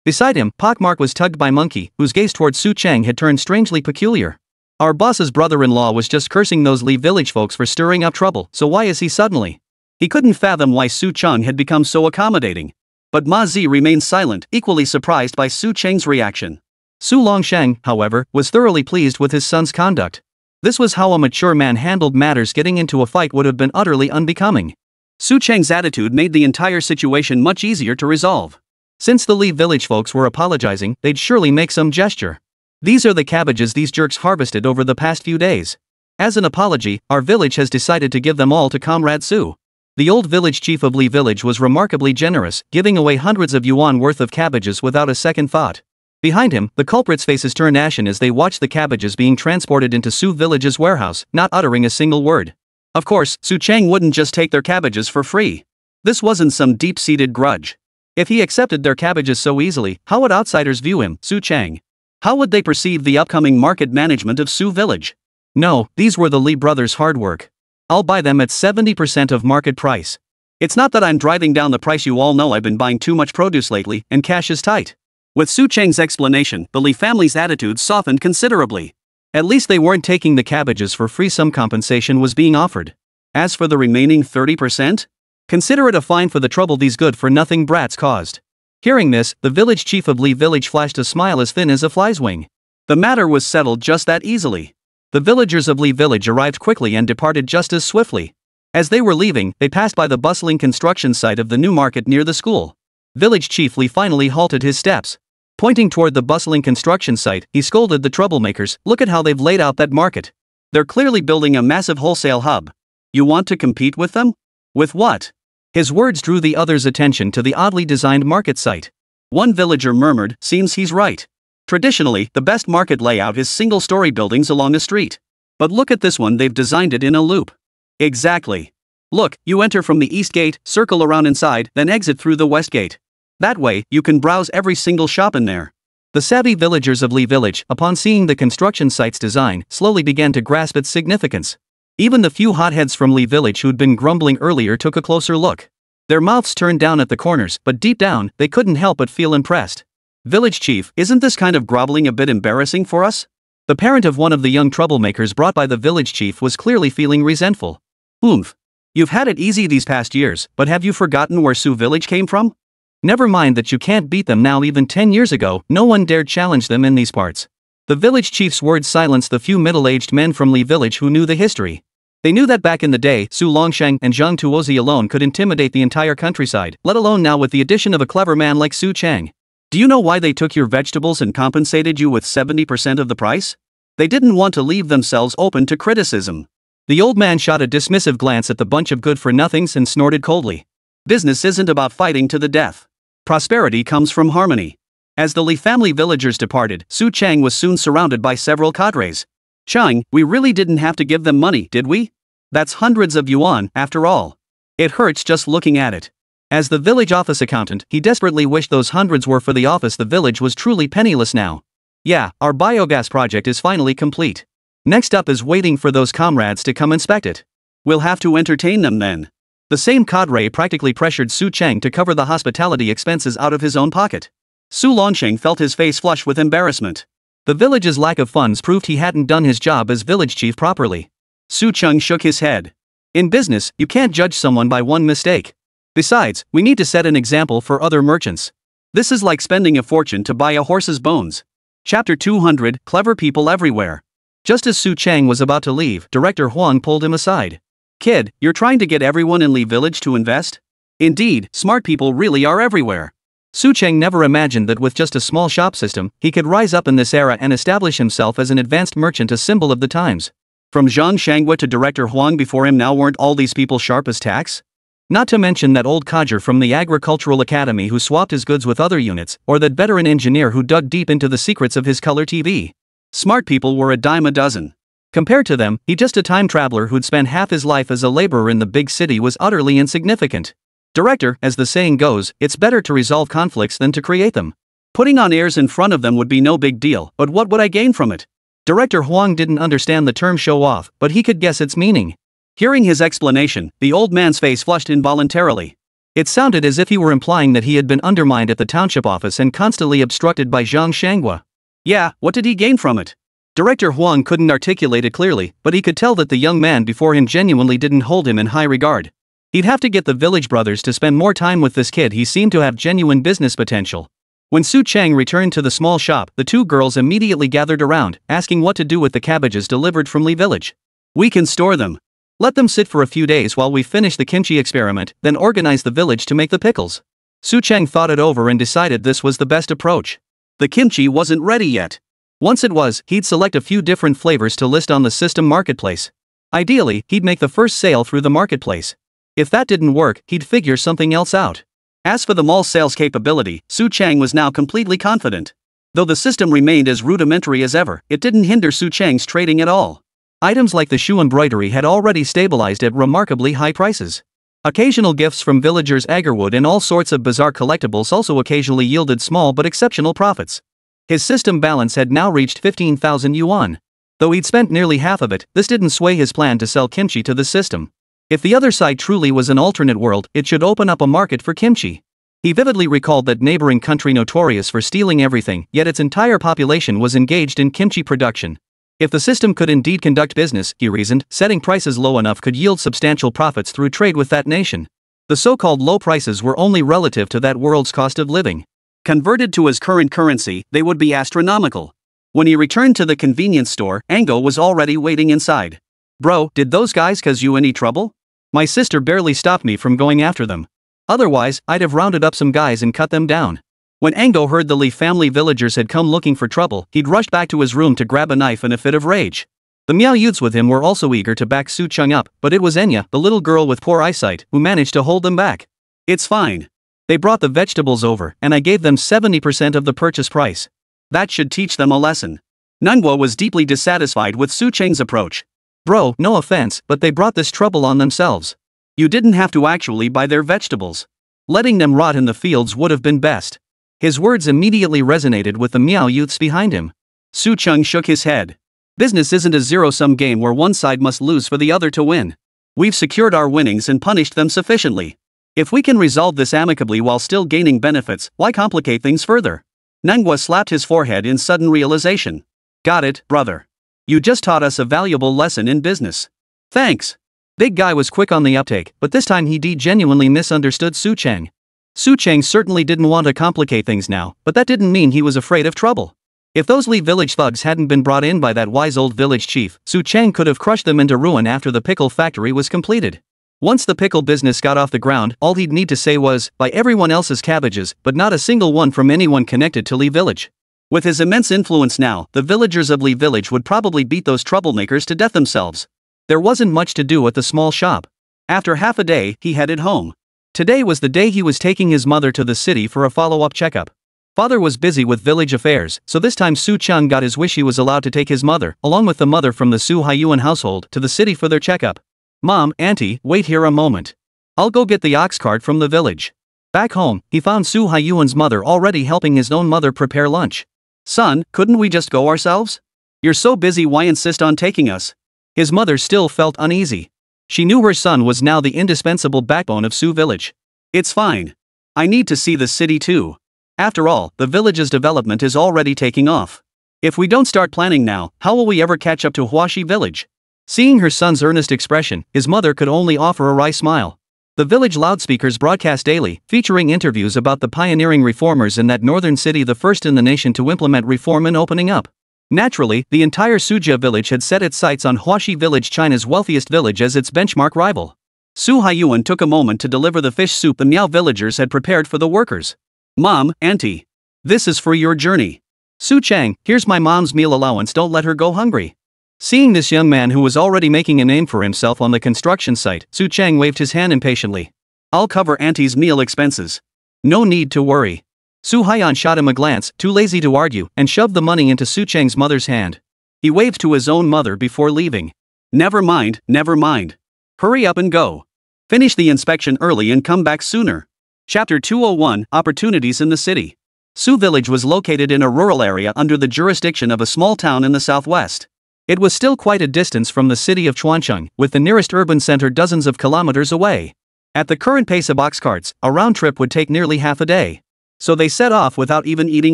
Beside him, Pockmark was tugged by Monkey, whose gaze toward Su Cheng had turned strangely peculiar. Our boss's brother-in-law was just cursing those Li village folks for stirring up trouble, so why is he suddenly? He couldn't fathom why Su Cheng had become so accommodating. But Ma Zi remained silent, equally surprised by Su Cheng's reaction. Su Longsheng, however, was thoroughly pleased with his son's conduct. This was how a mature man handled matters. Getting into a fight would have been utterly unbecoming. Su Cheng's attitude made the entire situation much easier to resolve. Since the Li village folks were apologizing, they'd surely make some gesture. These are the cabbages these jerks harvested over the past few days. As an apology, our village has decided to give them all to Comrade Su. The old village chief of Li village was remarkably generous, giving away hundreds of yuan worth of cabbages without a second thought. Behind him, the culprits' faces turned ashen as they watched the cabbages being transported into Su village's warehouse, not uttering a single word. Of course, Su Cheng wouldn't just take their cabbages for free. This wasn't some deep-seated grudge. If he accepted their cabbages so easily, how would outsiders view him, Su Cheng? How would they perceive the upcoming market management of Su village? No, these were the Li brothers' hard work. I'll buy them at 70% of market price. It's not that I'm driving down the price. You all know I've been buying too much produce lately, and cash is tight. With Su Cheng's explanation, the Li family's attitude softened considerably. At least they weren't taking the cabbages for free. Some compensation was being offered. As for the remaining 30%? Consider it a fine for the trouble these good-for-nothing brats caused. Hearing this, the village chief of Li village flashed a smile as thin as a fly's wing. The matter was settled just that easily. The villagers of Li village arrived quickly and departed just as swiftly. As they were leaving, they passed by the bustling construction site of the new market near the school. Village chief Li finally halted his steps. Pointing toward the bustling construction site, he scolded the troublemakers. Look at how they've laid out that market. They're clearly building a massive wholesale hub. You want to compete with them? With what? His words drew the others' attention to the oddly designed market site. One villager murmured, seems he's right. Traditionally, the best market layout is single-story buildings along a street. But look at this one, they've designed it in a loop. Exactly. Look, you enter from the east gate, circle around inside, then exit through the west gate. That way, you can browse every single shop in there. The savvy villagers of Li village, upon seeing the construction site's design, slowly began to grasp its significance. Even the few hotheads from Li village who'd been grumbling earlier took a closer look. Their mouths turned down at the corners, but deep down, they couldn't help but feel impressed. Village chief, isn't this kind of groveling a bit embarrassing for us? The parent of one of the young troublemakers brought by the village chief was clearly feeling resentful. You've had it easy these past years, but have you forgotten where Su village came from? Never mind that you can't beat them now. Even 10 years ago, no one dared challenge them in these parts. The village chief's words silenced the few middle-aged men from Li village who knew the history. They knew that back in the day, Su Longsheng and Zhang Tuozi alone could intimidate the entire countryside, let alone now with the addition of a clever man like Su Cheng. Do you know why they took your vegetables and compensated you with 70% of the price? They didn't want to leave themselves open to criticism. The old man shot a dismissive glance at the bunch of good-for-nothings and snorted coldly. Business isn't about fighting to the death. Prosperity comes from harmony. As the Li family villagers departed, Su Cheng was soon surrounded by several cadres. Cheng, we really didn't have to give them money, did we? That's hundreds of yuan, after all. It hurts just looking at it. As the village office accountant, he desperately wished those hundreds were for the office. The village was truly penniless now. Yeah, our biogas project is finally complete. Next up is waiting for those comrades to come inspect it. We'll have to entertain them then. The same cadre practically pressured Su Cheng to cover the hospitality expenses out of his own pocket. Su Longsheng felt his face flush with embarrassment. The village's lack of funds proved he hadn't done his job as village chief properly. Su Cheng shook his head. In business, you can't judge someone by one mistake. Besides, we need to set an example for other merchants. This is like spending a fortune to buy a horse's bones. Chapter 200, Clever People Everywhere. Just as Su Cheng was about to leave, Director Huang pulled him aside. Kid, you're trying to get everyone in Li village to invest? Indeed, smart people really are everywhere. Su Cheng never imagined that with just a small shop system, he could rise up in this era and establish himself as an advanced merchant, a symbol of the times. From Zhang Shangwa to Director Huang before him, now weren't all these people sharp as tacks? Not to mention that old codger from the Agricultural Academy who swapped his goods with other units, or that veteran engineer who dug deep into the secrets of his color TV. Smart people were a dime a dozen. Compared to them, he just a time traveler who'd spent half his life as a laborer in the big city was utterly insignificant. Director, as the saying goes, it's better to resolve conflicts than to create them. Putting on airs in front of them would be no big deal, but what would I gain from it? Director Huang didn't understand the term show off, but he could guess its meaning. Hearing his explanation, the old man's face flushed involuntarily. It sounded as if he were implying that he had been undermined at the township office and constantly obstructed by Zhang Shangwa. Yeah, what did he gain from it? Director Huang couldn't articulate it clearly, but he could tell that the young man before him genuinely didn't hold him in high regard. He'd have to get the village brothers to spend more time with this kid. He seemed to have genuine business potential. When Su Chang returned to the small shop, the two girls immediately gathered around, asking what to do with the cabbages delivered from Lee Village. We can store them. Let them sit for a few days while we finish the kimchi experiment, then organize the village to make the pickles. Su Chang thought it over and decided this was the best approach. The kimchi wasn't ready yet. Once it was, he'd select a few different flavors to list on the system marketplace. Ideally, he'd make the first sale through the marketplace. If that didn't work, he'd figure something else out. As for the mall sales capability, Su Chang was now completely confident. Though the system remained as rudimentary as ever, it didn't hinder Su Chang's trading at all. Items like the shoe embroidery had already stabilized at remarkably high prices. Occasional gifts from villagers' agarwood and all sorts of bizarre collectibles also occasionally yielded small but exceptional profits. His system balance had now reached 15,000 yuan. Though he'd spent nearly half of it, this didn't sway his plan to sell kimchi to the system. If the other side truly was an alternate world, it should open up a market for kimchi. He vividly recalled that neighboring country notorious for stealing everything, yet its entire population was engaged in kimchi production. If the system could indeed conduct business, he reasoned, setting prices low enough could yield substantial profits through trade with that nation. The so-called low prices were only relative to that world's cost of living. Converted to his current currency, they would be astronomical. When he returned to the convenience store, Ango was already waiting inside. Bro, did those guys cause you any trouble? My sister barely stopped me from going after them. Otherwise, I'd have rounded up some guys and cut them down. When Ango heard the Lee family villagers had come looking for trouble, he'd rushed back to his room to grab a knife in a fit of rage. The Miao youths with him were also eager to back Su Chang up, but it was Enya, the little girl with poor eyesight, who managed to hold them back. It's fine. They brought the vegetables over, and I gave them 70% of the purchase price. That should teach them a lesson. Manhwa was deeply dissatisfied with Su Chang's approach. Bro, no offense, but they brought this trouble on themselves. You didn't have to actually buy their vegetables. Letting them rot in the fields would have been best. His words immediately resonated with the Miao youths behind him. Su Chang shook his head. Business isn't a zero-sum game where one side must lose for the other to win. We've secured our winnings and punished them sufficiently. If we can resolve this amicably while still gaining benefits, why complicate things further? Manhwa slapped his forehead in sudden realization. Got it, brother. You just taught us a valuable lesson in business. Thanks. Big Guy was quick on the uptake, but this time he genuinely misunderstood Su Chang. Su Chang certainly didn't want to complicate things now, but that didn't mean he was afraid of trouble. If those Lee village thugs hadn't been brought in by that wise old village chief, Su Chang could have crushed them into ruin after the pickle factory was completed. Once the pickle business got off the ground, all he'd need to say was, buy everyone else's cabbages, but not a single one from anyone connected to Lee village. With his immense influence now, the villagers of Lee village would probably beat those troublemakers to death themselves. There wasn't much to do at the small shop. After half a day, he headed home. Today was the day he was taking his mother to the city for a follow-up checkup. Father was busy with village affairs, so this time Su Chang got his wish. He was allowed to take his mother, along with the mother from the Su Haiyuan household, to the city for their checkup. Mom, Auntie, wait here a moment. I'll go get the ox cart from the village. Back home, he found Su Haiyuan's mother already helping his own mother prepare lunch. Son, couldn't we just go ourselves? You're so busy, why insist on taking us? His mother still felt uneasy. She knew her son was now the indispensable backbone of Su village. It's fine. I need to see the city too. After all, the village's development is already taking off. If we don't start planning now, how will we ever catch up to Huashi village? Seeing her son's earnest expression, his mother could only offer a wry smile. The village loudspeakers broadcast daily, featuring interviews about the pioneering reformers in that northern city, the first in the nation to implement reform and opening up. Naturally, the entire Sujia village had set its sights on Huashi village, China's wealthiest village, as its benchmark rival. Su Haiyuan took a moment to deliver the fish soup the Miao villagers had prepared for the workers. Mom, Auntie. This is for your journey. Su Chang, here's my mom's meal allowance, don't let her go hungry. Seeing this young man who was already making a name for himself on the construction site, Su Chang waved his hand impatiently. I'll cover Auntie's meal expenses. No need to worry. Su Haiyan shot him a glance, too lazy to argue, and shoved the money into Su Chang's mother's hand. He waved to his own mother before leaving. Never mind, never mind. Hurry up and go. Finish the inspection early and come back sooner. Chapter 201, Opportunities in the City. Su village was located in a rural area under the jurisdiction of a small town in the southwest. It was still quite a distance from the city of Chuancheng, with the nearest urban center dozens of kilometers away. At the current pace of ox carts, a round trip would take nearly half a day. So they set off without even eating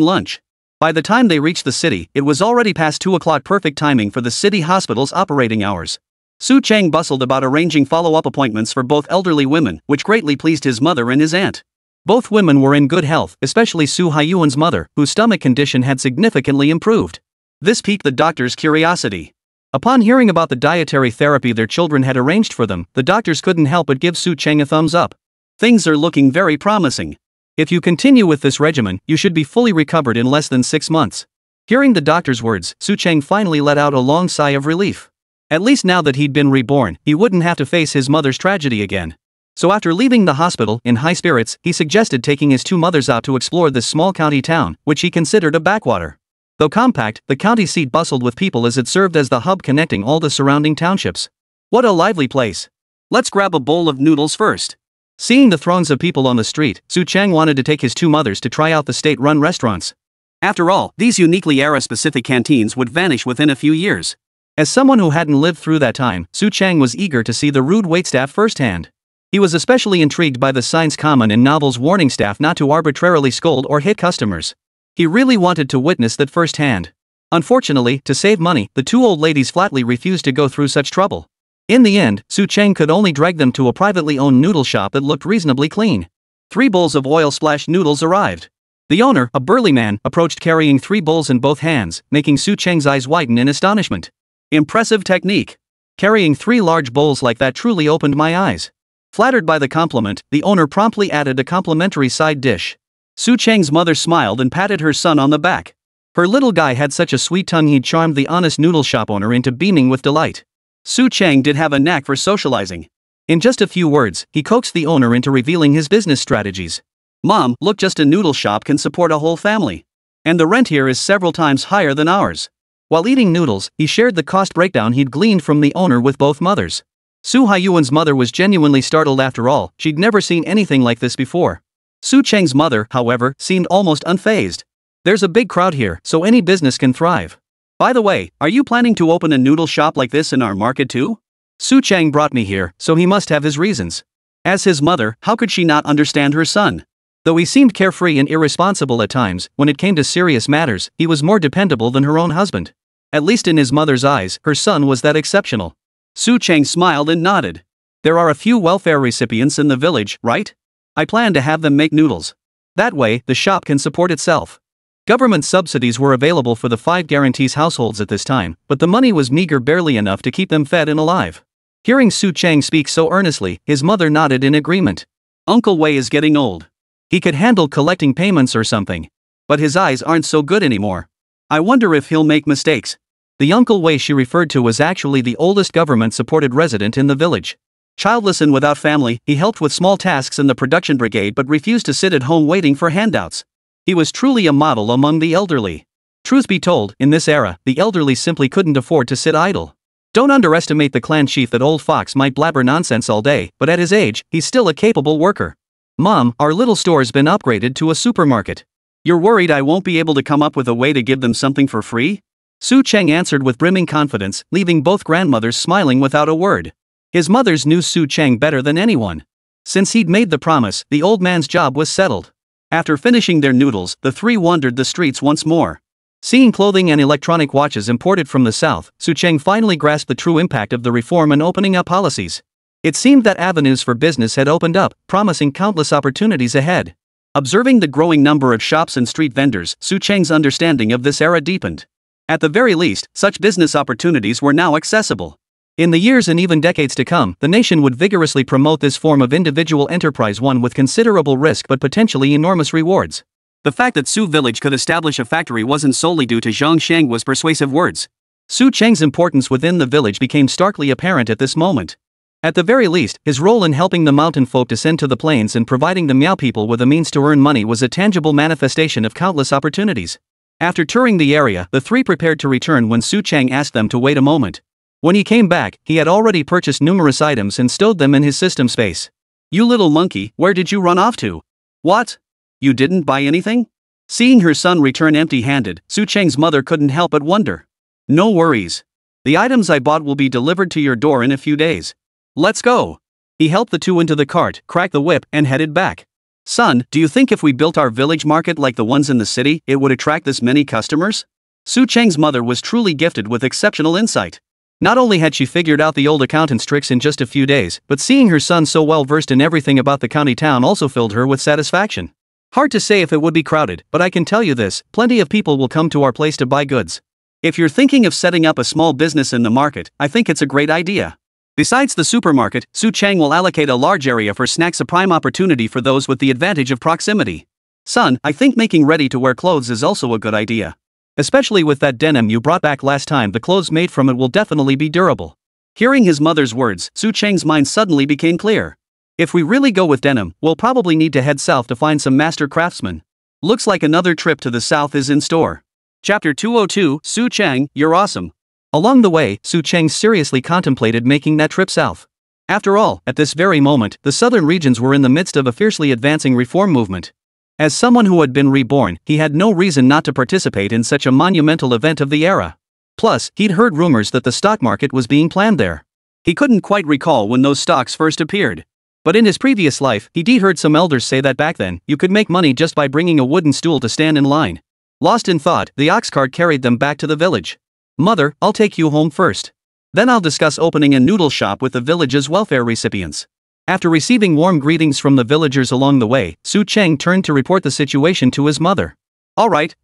lunch. By the time they reached the city, it was already past 2 o'clock, perfect timing for the city hospital's operating hours. Su Chang bustled about arranging follow-up appointments for both elderly women, which greatly pleased his mother and his aunt. Both women were in good health, especially Su Haiyuan's mother, whose stomach condition had significantly improved. This piqued the doctor's curiosity. Upon hearing about the dietary therapy their children had arranged for them, the doctors couldn't help but give Su Chang a thumbs up. Things are looking very promising. If you continue with this regimen, you should be fully recovered in less than 6 months. Hearing the doctor's words, Su Chang finally let out a long sigh of relief. At least now that he'd been reborn, he wouldn't have to face his mother's tragedy again. So after leaving the hospital, in high spirits, he suggested taking his two mothers out to explore this small county town, which he considered a backwater. Though compact, the county seat bustled with people as it served as the hub connecting all the surrounding townships. What a lively place. Let's grab a bowl of noodles first. Seeing the throngs of people on the street, Su Chang wanted to take his two mothers to try out the state-run restaurants. After all, these uniquely era-specific canteens would vanish within a few years. As someone who hadn't lived through that time, Su Chang was eager to see the rude waitstaff firsthand. He was especially intrigued by the signs common in novels warning staff not to arbitrarily scold or hit customers. He really wanted to witness that firsthand. Unfortunately, to save money, the two old ladies flatly refused to go through such trouble. In the end, Su Chang could only drag them to a privately owned noodle shop that looked reasonably clean. 3 bowls of oil-splashed noodles arrived. The owner, a burly man, approached carrying 3 bowls in both hands, making Su Chang's eyes widen in astonishment. Impressive technique. Carrying 3 large bowls like that truly opened my eyes. Flattered by the compliment, the owner promptly added a complimentary side dish. Su Chang's mother smiled and patted her son on the back. Her little guy had such a sweet tongue he'd charmed the honest noodle shop owner into beaming with delight. Su Chang did have a knack for socializing. In just a few words, he coaxed the owner into revealing his business strategies. Mom, look, just a noodle shop can support a whole family. And the rent here is several times higher than ours. While eating noodles, he shared the cost breakdown he'd gleaned from the owner with both mothers. Su Haiyuan's mother was genuinely startled after all, she'd never seen anything like this before. Su Chang's mother, however, seemed almost unfazed. There's a big crowd here, so any business can thrive. By the way, are you planning to open a noodle shop like this in our market too? Su Chang brought me here, so he must have his reasons. As his mother, how could she not understand her son? Though he seemed carefree and irresponsible at times, when it came to serious matters, he was more dependable than her own husband. At least in his mother's eyes, her son was that exceptional. Su Chang smiled and nodded. There are a few welfare recipients in the village, right? I plan to have them make noodles. That way, the shop can support itself. Government subsidies were available for the 5 guarantees households at this time, but the money was meager, barely enough to keep them fed and alive. Hearing Su Chang speak so earnestly, his mother nodded in agreement. Uncle Wei is getting old. He could handle collecting payments or something. But his eyes aren't so good anymore. I wonder if he'll make mistakes. The Uncle Wei she referred to was actually the oldest government-supported resident in the village. Childless and without family, he helped with small tasks in the production brigade but refused to sit at home waiting for handouts. He was truly a model among the elderly. Truth be told, in this era, the elderly simply couldn't afford to sit idle. Don't underestimate the clan chief. That old fox might blabber nonsense all day, but at his age, he's still a capable worker. Mom, our little store's been upgraded to a supermarket. You're worried I won't be able to come up with a way to give them something for free? Su Chang answered with brimming confidence, leaving both grandmothers smiling without a word. His mothers knew Su Chang better than anyone. Since he'd made the promise, the old man's job was settled. After finishing their noodles, the 3 wandered the streets once more. Seeing clothing and electronic watches imported from the south, Su Chang finally grasped the true impact of the reform and opening up policies. It seemed that avenues for business had opened up, promising countless opportunities ahead. Observing the growing number of shops and street vendors, Su Chang's understanding of this era deepened. At the very least, such business opportunities were now accessible. In the years and even decades to come, the nation would vigorously promote this form of individual enterprise, one with considerable risk but potentially enormous rewards. The fact that Su Village could establish a factory wasn't solely due to Zhang Shang's persuasive words. Su Chang's importance within the village became starkly apparent at this moment. At the very least, his role in helping the mountain folk descend to the plains and providing the Miao people with a means to earn money was a tangible manifestation of countless opportunities. After touring the area, the 3 prepared to return when Su Chang asked them to wait a moment. When he came back, he had already purchased numerous items and stowed them in his system space. You little monkey, where did you run off to? What? You didn't buy anything? Seeing her son return empty-handed, Su Chang's mother couldn't help but wonder. No worries. The items I bought will be delivered to your door in a few days. Let's go. He helped the 2 into the cart, cracked the whip, and headed back. Son, do you think if we built our village market like the ones in the city, it would attract this many customers? Su Chang's mother was truly gifted with exceptional insight. Not only had she figured out the old accountant's tricks in just a few days, but seeing her son so well versed in everything about the county town also filled her with satisfaction. Hard to say if it would be crowded, but I can tell you this, plenty of people will come to our place to buy goods. If you're thinking of setting up a small business in the market, I think it's a great idea. Besides the supermarket, Su Chang will allocate a large area for snacks, a prime opportunity for those with the advantage of proximity. Son, I think making ready-to-wear clothes is also a good idea. Especially with that denim you brought back last time, the clothes made from it will definitely be durable. Hearing his mother's words, Su Chang's mind suddenly became clear. If we really go with denim, we'll probably need to head south to find some master craftsmen. Looks like another trip to the south is in store. Chapter 202, Su Chang, you're awesome. Along the way, Su Chang seriously contemplated making that trip south. After all, at this very moment, the southern regions were in the midst of a fiercely advancing reform movement. As someone who had been reborn, he had no reason not to participate in such a monumental event of the era. Plus, he'd heard rumors that the stock market was being planned there. He couldn't quite recall when those stocks first appeared. But in his previous life, he'd heard some elders say that back then, you could make money just by bringing a wooden stool to stand in line. Lost in thought, the ox cart carried them back to the village. Mother, I'll take you home first. Then I'll discuss opening a noodle shop with the village's welfare recipients. After receiving warm greetings from the villagers along the way, Su Chang turned to report the situation to his mother. All right.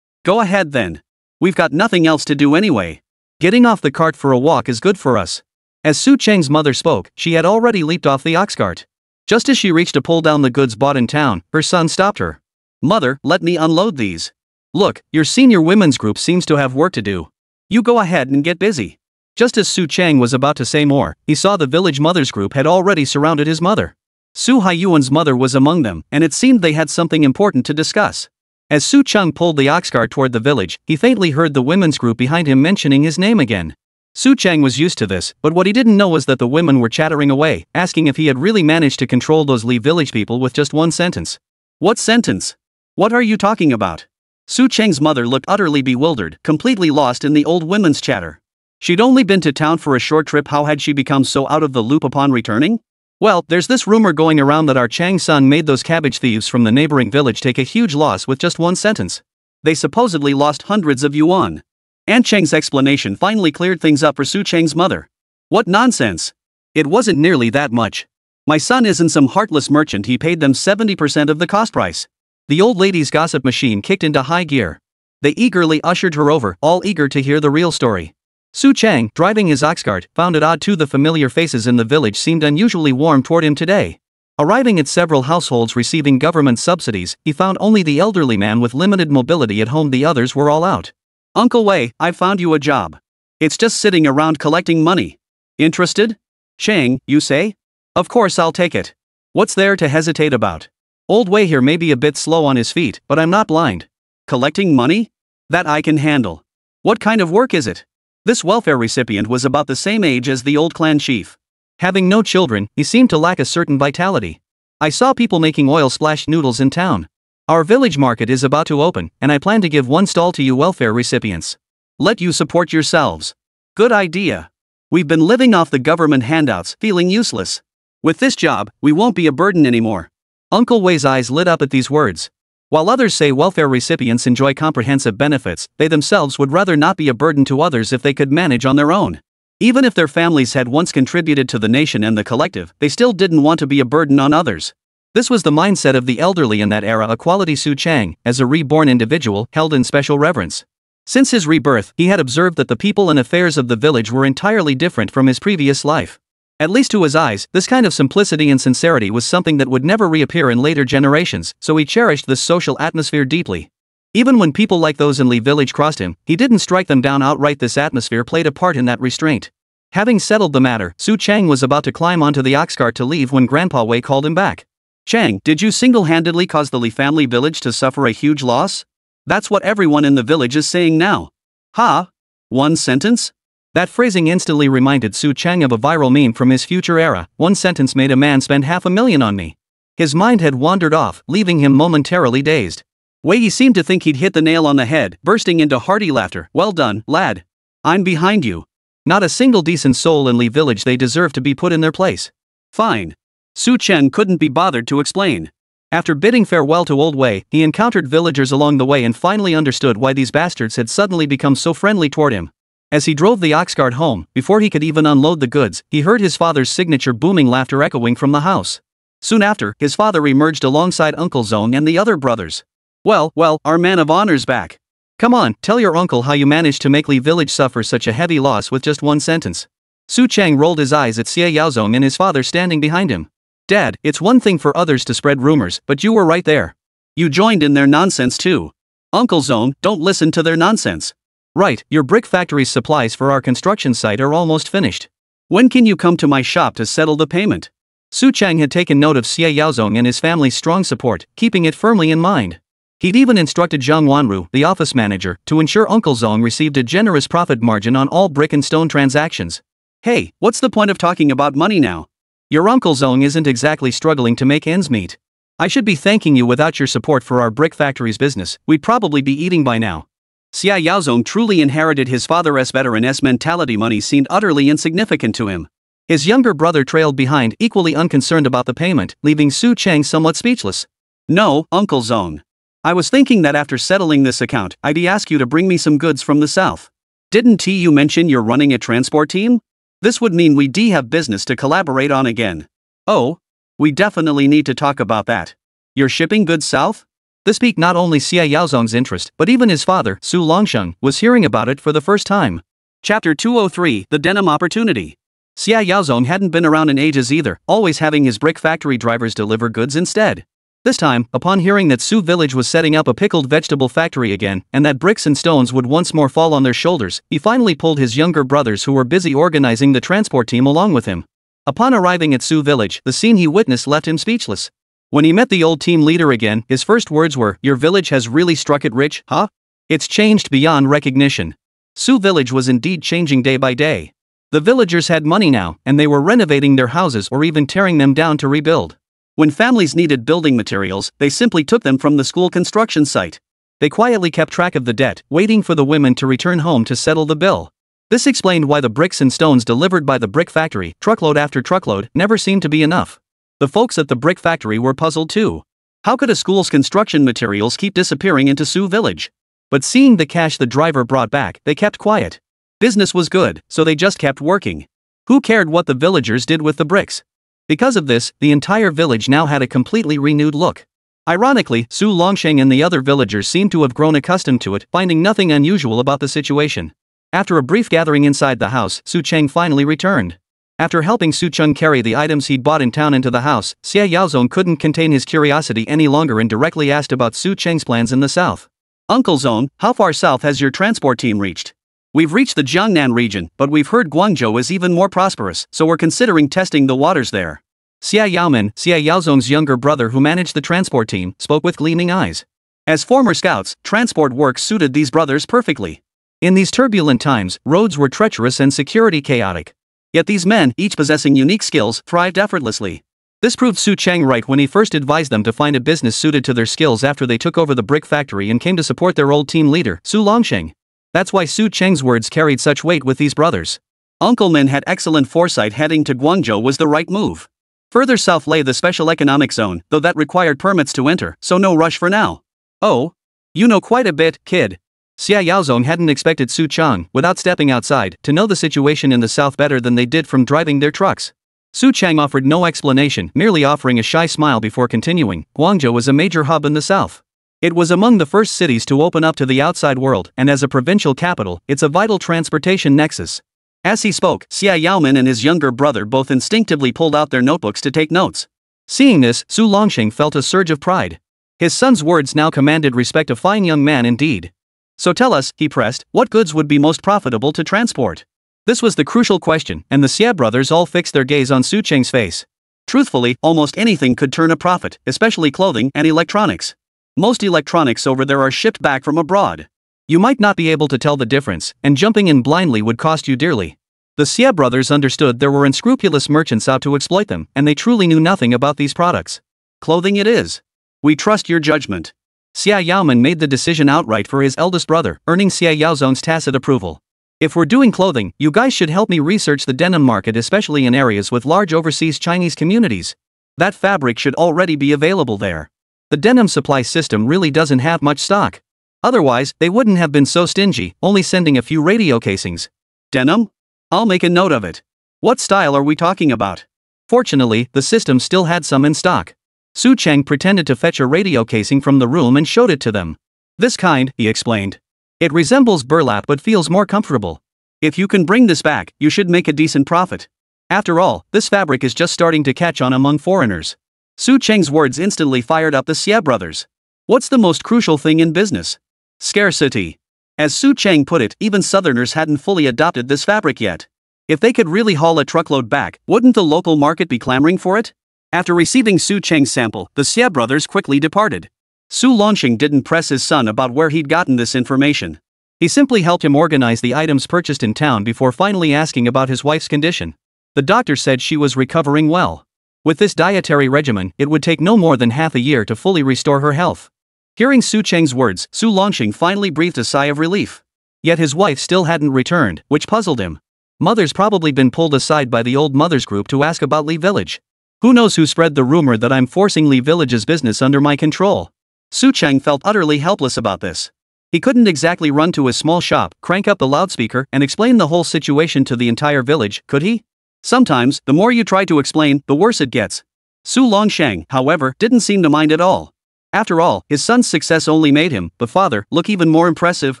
Go ahead then. We've got nothing else to do anyway. Getting off the cart for a walk is good for us. As Su Chang's mother spoke, she had already leaped off the ox cart. Just as she reached to pull down the goods bought in town, her son stopped her. Mother, let me unload these. Look, your senior women's group seems to have work to do. You go ahead and get busy. Just as Su Chang was about to say more, he saw the village mothers group had already surrounded his mother. Su Haiyuan's mother was among them, and it seemed they had something important to discuss. As Su Chang pulled the ox cart toward the village, he faintly heard the women's group behind him mentioning his name again. Su Chang was used to this, but what he didn't know was that the women were chattering away, asking if he had really managed to control those Li village people with just one sentence. What sentence? What are you talking about? Su Chang's mother looked utterly bewildered, completely lost in the old women's chatter. She'd only been to town for a short trip. How had she become so out of the loop upon returning? Well, there's this rumor going around that our Chang son made those cabbage thieves from the neighboring village take a huge loss with just one sentence. They supposedly lost hundreds of yuan. Aunt Cheng's explanation finally cleared things up for Su Chang's mother. What nonsense! It wasn't nearly that much. My son isn't some heartless merchant. He paid them 70% of the cost price. The old lady's gossip machine kicked into high gear. They eagerly ushered her over, all eager to hear the real story. Su Chang, driving his ox cart, found it odd too the familiar faces in the village seemed unusually warm toward him today. Arriving at several households receiving government subsidies, he found only the elderly man with limited mobility at home. The others were all out. Uncle Wei, I found you a job. It's just sitting around collecting money. Interested? Chang, you say? Of course I'll take it. What's there to hesitate about? Old Wei here may be a bit slow on his feet, but I'm not blind. Collecting money? That I can handle. What kind of work is it? This welfare recipient was about the same age as the old clan chief. Having no children, he seemed to lack a certain vitality. I saw people making oil-splashed noodles in town. Our village market is about to open, and I plan to give one stall to you welfare recipients. Let you support yourselves. Good idea. We've been living off the government handouts, feeling useless. With this job, we won't be a burden anymore. Uncle Wei's eyes lit up at these words. While others say welfare recipients enjoy comprehensive benefits, they themselves would rather not be a burden to others if they could manage on their own. Even if their families had once contributed to the nation and the collective, they still didn't want to be a burden on others. This was the mindset of the elderly in that era, a quality Su Chang, as a reborn individual, held in special reverence. Since his rebirth, he had observed that the people and affairs of the village were entirely different from his previous life. At least to his eyes, this kind of simplicity and sincerity was something that would never reappear in later generations, so he cherished this social atmosphere deeply. Even when people like those in Li village crossed him, he didn't strike them down outright. This atmosphere played a part in that restraint. Having settled the matter, Su Chang was about to climb onto the ox cart to leave when Grandpa Wei called him back. Chang, did you single-handedly cause the Li family village to suffer a huge loss? That's what everyone in the village is saying now. Ha? One sentence? That phrasing instantly reminded Su Chang of a viral meme from his future era. One sentence made a man spend $500,000 on me. His mind had wandered off, leaving him momentarily dazed. Wei seemed to think he'd hit the nail on the head, bursting into hearty laughter. Well done, lad. I'm behind you. Not a single decent soul in Li village. They deserve to be put in their place. Fine. Su Chen couldn't be bothered to explain. After bidding farewell to Old Wei, he encountered villagers along the way and finally understood why these bastards had suddenly become so friendly toward him. As he drove the ox cart home, before he could even unload the goods, he heard his father's signature booming laughter echoing from the house. Soon after, his father emerged alongside Uncle Zong and the other brothers. Well, our man of honor's back. Come on, tell your uncle how you managed to make Li village suffer such a heavy loss with just one sentence. Su Chang rolled his eyes at Xie Yaozong and his father standing behind him. Dad, it's one thing for others to spread rumors, but you were right there. You joined in their nonsense too. Uncle Zong, don't listen to their nonsense. Right, your brick factory's supplies for our construction site are almost finished. When can you come to my shop to settle the payment? Su Chang had taken note of Xie Yaozong and his family's strong support, keeping it firmly in mind. He'd even instructed Zhang Wanru, the office manager, to ensure Uncle Zong received a generous profit margin on all brick and stone transactions. Hey, what's the point of talking about money now? Your Uncle Zong isn't exactly struggling to make ends meet. I should be thanking you. Without your support for our brick factory's business, we'd probably be eating by now. Xie Yaozong truly inherited his father's veteran-s mentality. Money seemed utterly insignificant to him. His younger brother trailed behind, equally unconcerned about the payment, leaving Su Chang somewhat speechless. No, Uncle Zong. I was thinking that after settling this account, I'd ask you to bring me some goods from the south. Didn't you mention you're running a transport team? This would mean we have business to collaborate on again. Oh? We definitely need to talk about that. You're shipping goods south? This piqued not only Xie Yaozong's interest, but even his father, Su Longsheng, was hearing about it for the first time. Chapter 203, The Denim Opportunity. Xie Yaozong hadn't been around in ages either, always having his brick factory drivers deliver goods instead. This time, upon hearing that Su village was setting up a pickled vegetable factory again, and that bricks and stones would once more fall on their shoulders, he finally pulled his younger brothers who were busy organizing the transport team along with him. Upon arriving at Su village, the scene he witnessed left him speechless. When he met the old team leader again, his first words were, "Your village has really struck it rich, huh? It's changed beyond recognition." Su village was indeed changing day by day. The villagers had money now, and they were renovating their houses or even tearing them down to rebuild. When families needed building materials, they simply took them from the school construction site. They quietly kept track of the debt, waiting for the women to return home to settle the bill. This explained why the bricks and stones delivered by the brick factory, truckload after truckload, never seemed to be enough. The folks at the brick factory were puzzled too. How could a school's construction materials keep disappearing into Su village? But seeing the cash the driver brought back, they kept quiet. Business was good, so they just kept working. Who cared what the villagers did with the bricks? Because of this, the entire village now had a completely renewed look. Ironically, Su Longsheng and the other villagers seemed to have grown accustomed to it, finding nothing unusual about the situation. After a brief gathering inside the house, Su Chang finally returned. After helping Su Cheng carry the items he'd bought in town into the house, Xie Yaozong couldn't contain his curiosity any longer and directly asked about Su Cheng's plans in the south. Uncle Zong, how far south has your transport team reached? We've reached the Jiangnan region, but we've heard Guangzhou is even more prosperous, so we're considering testing the waters there. Xie Yaomen, Xie Yaozong's younger brother who managed the transport team, spoke with gleaming eyes. As former scouts, transport work suited these brothers perfectly. In these turbulent times, roads were treacherous and security chaotic. Yet these men, each possessing unique skills, thrived effortlessly. This proved Su Chang right when he first advised them to find a business suited to their skills after they took over the brick factory and came to support their old team leader, Su Longsheng. That's why Su Cheng's words carried such weight with these brothers. Uncle Min had excellent foresight. Heading to Guangzhou was the right move. Further south lay the special economic zone, though that required permits to enter, so no rush for now. Oh? You know quite a bit, kid. Xie Yaozong hadn't expected Su Chang, without stepping outside, to know the situation in the south better than they did from driving their trucks. Su Chang offered no explanation, merely offering a shy smile before continuing. Guangzhou was a major hub in the south. It was among the first cities to open up to the outside world, and as a provincial capital, it's a vital transportation nexus. As he spoke, Xie Yaomen and his younger brother both instinctively pulled out their notebooks to take notes. Seeing this, Su Longsheng felt a surge of pride. His son's words now commanded respect. A fine young man indeed. So tell us, he pressed, what goods would be most profitable to transport? This was the crucial question, and the Xie brothers all fixed their gaze on Su Cheng's face. Truthfully, almost anything could turn a profit, especially clothing and electronics. Most electronics over there are shipped back from abroad. You might not be able to tell the difference, and jumping in blindly would cost you dearly. The Xie brothers understood there were unscrupulous merchants out to exploit them, and they truly knew nothing about these products. Clothing it is. We trust your judgment. Xie Yaomen made the decision outright for his eldest brother, earning Xie Yaozong's tacit approval. If we're doing clothing, you guys should help me research the denim market, especially in areas with large overseas Chinese communities. That fabric should already be available there. The denim supply system really doesn't have much stock. Otherwise, they wouldn't have been so stingy, only sending a few radio casings. Denim? I'll make a note of it. What style are we talking about? Fortunately, the system still had some in stock. Su Cheng pretended to fetch a radio casing from the room and showed it to them. This kind, he explained. It resembles burlap but feels more comfortable. If you can bring this back, you should make a decent profit. After all, this fabric is just starting to catch on among foreigners. Su Cheng's words instantly fired up the Xie brothers. What's the most crucial thing in business? Scarcity. As Su Cheng put it, even Southerners hadn't fully adopted this fabric yet. If they could really haul a truckload back, wouldn't the local market be clamoring for it? After receiving Su Cheng's sample, the Xie brothers quickly departed. Su Longxing didn't press his son about where he'd gotten this information. He simply helped him organize the items purchased in town before finally asking about his wife's condition. The doctor said she was recovering well. With this dietary regimen, it would take no more than half a year to fully restore her health. Hearing Su Cheng's words, Su Longxing finally breathed a sigh of relief. Yet his wife still hadn't returned, which puzzled him. Mother's probably been pulled aside by the old mothers group to ask about Li Village. Who knows who spread the rumor that I'm forcing Li Village's business under my control? Su Cheng felt utterly helpless about this. He couldn't exactly run to his small shop, crank up the loudspeaker, and explain the whole situation to the entire village, could he? Sometimes, the more you try to explain, the worse it gets. Su Longsheng, however, didn't seem to mind at all. After all, his son's success only made him, the father, look even more impressive,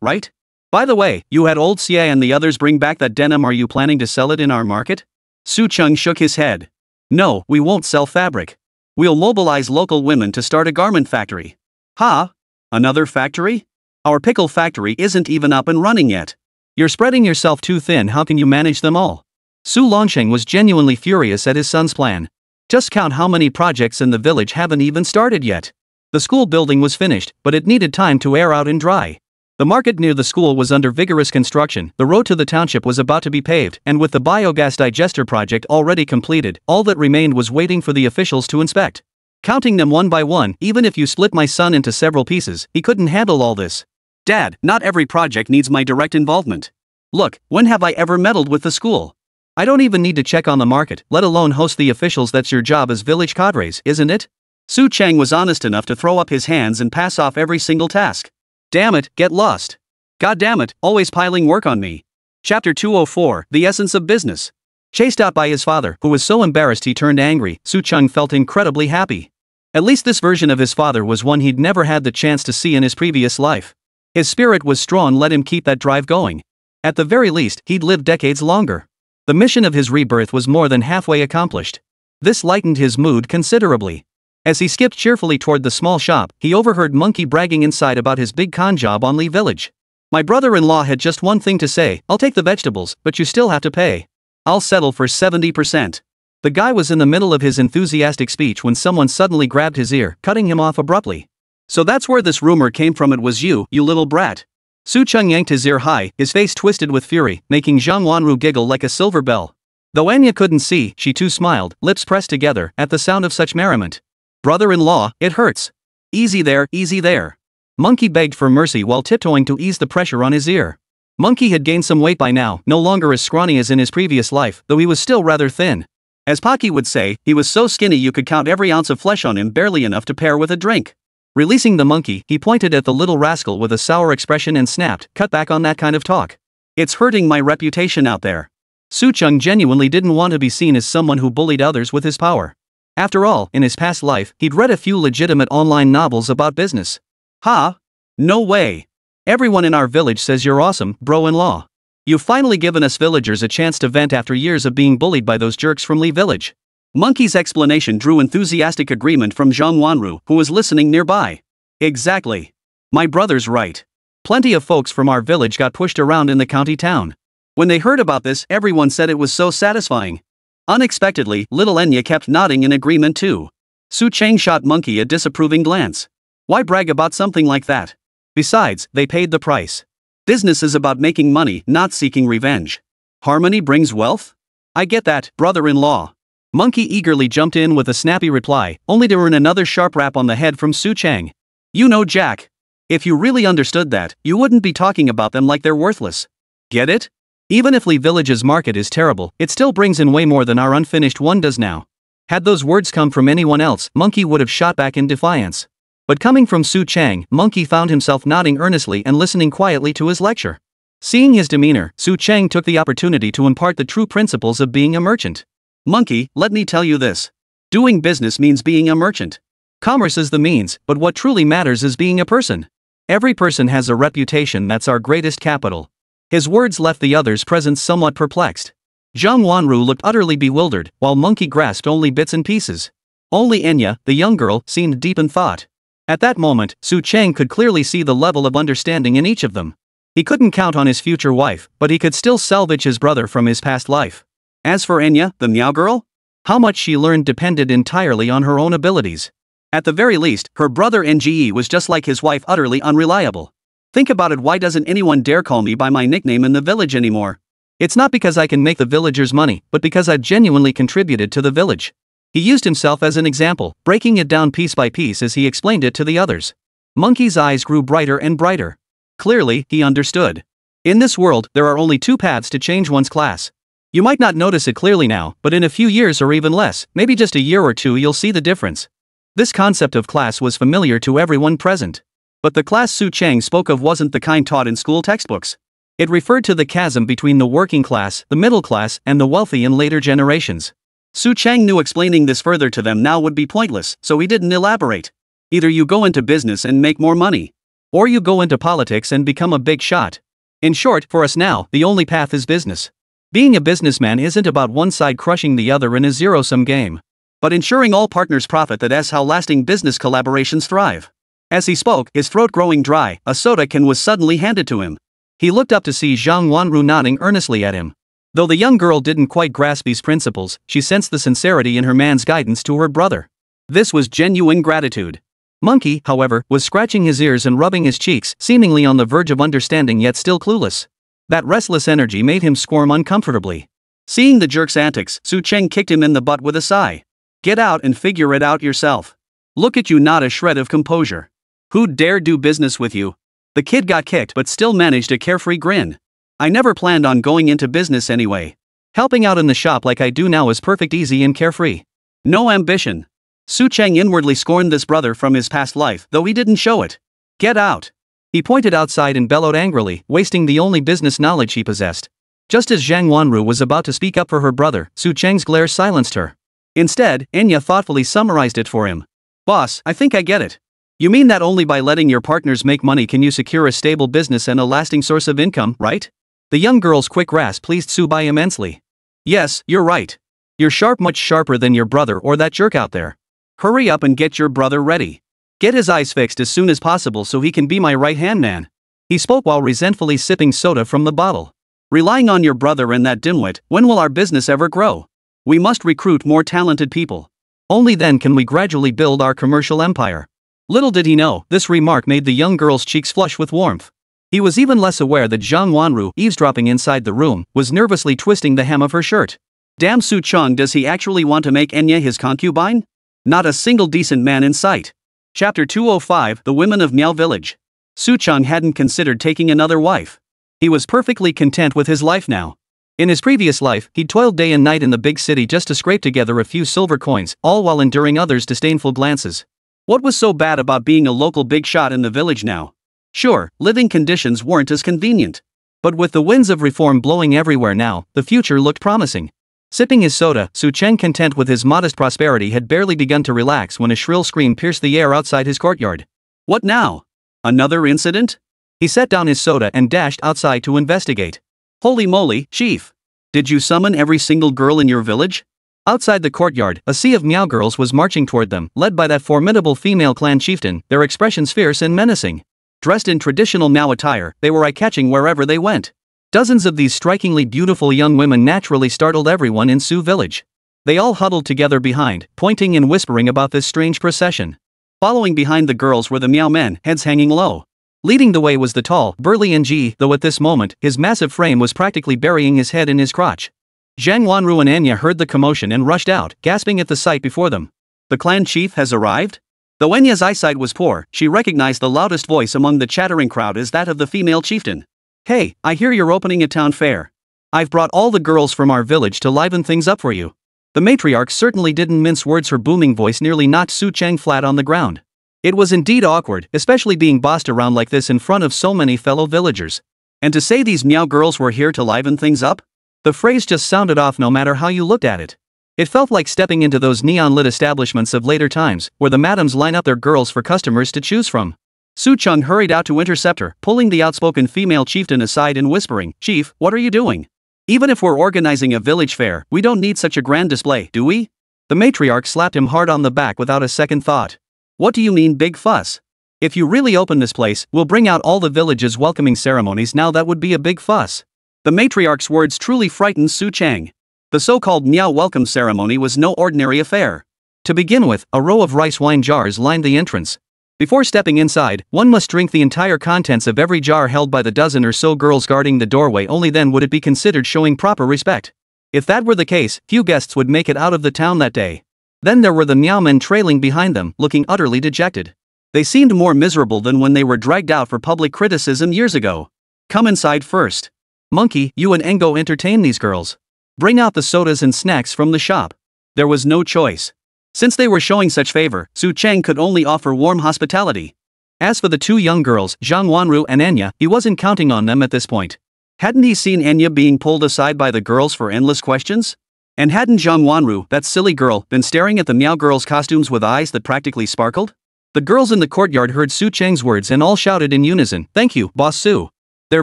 right? By the way, you had old Xie and the others bring back that denim. Are you planning to sell it in our market? Su Cheng shook his head. No, we won't sell fabric. We'll mobilize local women to start a garment factory. Ha? Another factory? Our pickle factory isn't even up and running yet. You're spreading yourself too thin. How can you manage them all? Su Longsheng was genuinely furious at his son's plan. Just count how many projects in the village haven't even started yet. The school building was finished, but it needed time to air out and dry. The market near the school was under vigorous construction, the road to the township was about to be paved, and with the biogas digester project already completed, all that remained was waiting for the officials to inspect. Counting them one by one, even if you split my son into several pieces, he couldn't handle all this. Dad, not every project needs my direct involvement. Look, when have I ever meddled with the school? I don't even need to check on the market, let alone host the officials. That's your job as village cadres, isn't it? Su Cheng was honest enough to throw up his hands and pass off every single task. Damn it, get lost. God damn it, always piling work on me. Chapter 204, The Essence of Business. Chased out by his father, who was so embarrassed he turned angry, Su Cheng felt incredibly happy. At least this version of his father was one he'd never had the chance to see in his previous life. His spirit was strong, let him keep that drive going. At the very least, he'd live decades longer. The mission of his rebirth was more than halfway accomplished. This lightened his mood considerably. As he skipped cheerfully toward the small shop, he overheard Monkey bragging inside about his big con job on Li Village. My brother-in-law had just one thing to say, I'll take the vegetables, but you still have to pay. I'll settle for 70%. The guy was in the middle of his enthusiastic speech when someone suddenly grabbed his ear, cutting him off abruptly. So that's where this rumor came from. It was you little brat. Su Cheng yanked his ear high, his face twisted with fury, making Zhang Wanru giggle like a silver bell. Though Anya couldn't see, she too smiled, lips pressed together, at the sound of such merriment. Brother-in-law, it hurts. Easy there, easy there. Monkey begged for mercy while tiptoeing to ease the pressure on his ear. Monkey had gained some weight by now, no longer as scrawny as in his previous life, though he was still rather thin. As Pocky would say, he was so skinny you could count every ounce of flesh on him, barely enough to pair with a drink. Releasing the monkey, he pointed at the little rascal with a sour expression and snapped, cut back on that kind of talk. It's hurting my reputation out there. Su Cheng genuinely didn't want to be seen as someone who bullied others with his power. After all, in his past life, he'd read a few legitimate online novels about business. Ha? No way. Everyone in our village says you're awesome, bro-in-law. You've finally given us villagers a chance to vent after years of being bullied by those jerks from Li Village. Monkey's explanation drew enthusiastic agreement from Zhang Wanru, who was listening nearby. Exactly. My brother's right. Plenty of folks from our village got pushed around in the county town. When they heard about this, everyone said it was so satisfying. Unexpectedly, little Enya kept nodding in agreement too. Su Cheng shot Monkey a disapproving glance. Why brag about something like that? Besides, they paid the price. Business is about making money, not seeking revenge. Harmony brings wealth? I get that, brother-in-law. Monkey eagerly jumped in with a snappy reply, only to earn another sharp rap on the head from Su Cheng. You know, Jack. If you really understood that, you wouldn't be talking about them like they're worthless. Get it? Even if Li Village's market is terrible, it still brings in way more than our unfinished one does now. Had those words come from anyone else, Monkey would have shot back in defiance. But coming from Su Cheng, Monkey found himself nodding earnestly and listening quietly to his lecture. Seeing his demeanor, Su Cheng took the opportunity to impart the true principles of being a merchant. Monkey, let me tell you this. Doing business means being a merchant. Commerce is the means, but what truly matters is being a person. Every person has a reputation, that's our greatest capital. His words left the others present somewhat perplexed. Zhang Wanru looked utterly bewildered, while Monkey grasped only bits and pieces. Only Enya, the young girl, seemed deep in thought. At that moment, Su Cheng could clearly see the level of understanding in each of them. He couldn't count on his future wife, but he could still salvage his brother from his past life. As for Enya, the Meow girl, how much she learned depended entirely on her own abilities. At the very least, her brother Nge was just like his wife, utterly unreliable. Think about it, why doesn't anyone dare call me by my nickname in the village anymore? It's not because I can make the villagers money, but because I've genuinely contributed to the village. He used himself as an example, breaking it down piece by piece as he explained it to the others. Monkey's eyes grew brighter and brighter. Clearly, he understood. In this world, there are only two paths to change one's class. You might not notice it clearly now, but in a few years or even less, maybe just a year or two, you'll see the difference. This concept of class was familiar to everyone present. But the class Su Cheng spoke of wasn't the kind taught in school textbooks. It referred to the chasm between the working class, the middle class, and the wealthy in later generations. Su Cheng knew explaining this further to them now would be pointless, so he didn't elaborate. Either you go into business and make more money, or you go into politics and become a big shot. In short, for us now, the only path is business. Being a businessman isn't about one side crushing the other in a zero-sum game, but ensuring all partners profit. That's how lasting business collaborations thrive. As he spoke, his throat growing dry, a soda can was suddenly handed to him. He looked up to see Zhang Wanru nodding earnestly at him. Though the young girl didn't quite grasp these principles, she sensed the sincerity in her man's guidance to her brother. This was genuine gratitude. Monkey, however, was scratching his ears and rubbing his cheeks, seemingly on the verge of understanding yet still clueless. That restless energy made him squirm uncomfortably. Seeing the jerk's antics, Su Cheng kicked him in the butt with a sigh. Get out and figure it out yourself. Look at you, not a shred of composure. Who'd dare do business with you? The kid got kicked but still managed a carefree grin. I never planned on going into business anyway. Helping out in the shop like I do now is perfect, easy and carefree. No ambition. Su Cheng inwardly scorned this brother from his past life, though he didn't show it. Get out. He pointed outside and bellowed angrily, wasting the only business knowledge he possessed. Just as Zhang Wanru was about to speak up for her brother, Su Cheng's glare silenced her. Instead, Enya thoughtfully summarized it for him. Boss, I think I get it. You mean that only by letting your partners make money can you secure a stable business and a lasting source of income, right? The young girl's quick grasp pleased Su Bai immensely. Yes, you're right. You're sharp, much sharper than your brother or that jerk out there. Hurry up and get your brother ready. Get his eyes fixed as soon as possible so he can be my right-hand man. He spoke while resentfully sipping soda from the bottle. Relying on your brother and that dimwit, when will our business ever grow? We must recruit more talented people. Only then can we gradually build our commercial empire. Little did he know, this remark made the young girl's cheeks flush with warmth. He was even less aware that Zhang Wanru, eavesdropping inside the room, was nervously twisting the hem of her shirt. Damn, Su Cheng, does he actually want to make Enya his concubine? Not a single decent man in sight. Chapter 205, The Women of Miao Village. Su Cheng hadn't considered taking another wife. He was perfectly content with his life now. In his previous life, he'd toiled day and night in the big city just to scrape together a few silver coins, all while enduring others' disdainful glances. What was so bad about being a local big shot in the village now? Sure, living conditions weren't as convenient. But with the winds of reform blowing everywhere now, the future looked promising. Sipping his soda, Su Cheng, content with his modest prosperity, had barely begun to relax when a shrill scream pierced the air outside his courtyard. What now? Another incident? He set down his soda and dashed outside to investigate. Holy moly, Chief! Did you summon every single girl in your village? Outside the courtyard, a sea of Meow girls was marching toward them, led by that formidable female clan chieftain, their expressions fierce and menacing. Dressed in traditional Meow attire, they were eye-catching wherever they went. Dozens of these strikingly beautiful young women naturally startled everyone in Su village. They all huddled together behind, pointing and whispering about this strange procession. Following behind the girls were the Meow men, heads hanging low. Leading the way was the tall, burly Ng, though at this moment, his massive frame was practically burying his head in his crotch. Zhang Wanru and Enya heard the commotion and rushed out, gasping at the sight before them. The clan chief has arrived? Though Enya's eyesight was poor, she recognized the loudest voice among the chattering crowd as that of the female chieftain. Hey, I hear you're opening a town fair. I've brought all the girls from our village to liven things up for you. The matriarch certainly didn't mince words. Her booming voice nearly knocked Su Cheng flat on the ground. It was indeed awkward, especially being bossed around like this in front of so many fellow villagers. And to say these meow girls were here to liven things up? The phrase just sounded off no matter how you looked at it. It felt like stepping into those neon-lit establishments of later times, where the madams line up their girls for customers to choose from. Su Chung hurried out to intercept her, pulling the outspoken female chieftain aside and whispering, "Chief, what are you doing? Even if we're organizing a village fair, we don't need such a grand display, do we?" The matriarch slapped him hard on the back without a second thought. "What do you mean big fuss? If you really open this place, we'll bring out all the village's welcoming ceremonies. Now that would be a big fuss." The matriarch's words truly frightened Su Chang. The so-called meow welcome ceremony was no ordinary affair. To begin with, a row of rice wine jars lined the entrance. Before stepping inside, one must drink the entire contents of every jar held by the dozen or so girls guarding the doorway. Only then would it be considered showing proper respect. If that were the case, few guests would make it out of the town that day. Then there were the meowmen trailing behind them, looking utterly dejected. They seemed more miserable than when they were dragged out for public criticism years ago. "Come inside first. Monkey, you and Engo entertain these girls. Bring out the sodas and snacks from the shop." There was no choice. Since they were showing such favor, Su Chang could only offer warm hospitality. As for the two young girls, Zhang Wanru and Anya, he wasn't counting on them at this point. Hadn't he seen Anya being pulled aside by the girls for endless questions? And hadn't Zhang Wanru, that silly girl, been staring at the meow girls' costumes with eyes that practically sparkled? The girls in the courtyard heard Su Chang's words and all shouted in unison, "Thank you, Boss Su." Their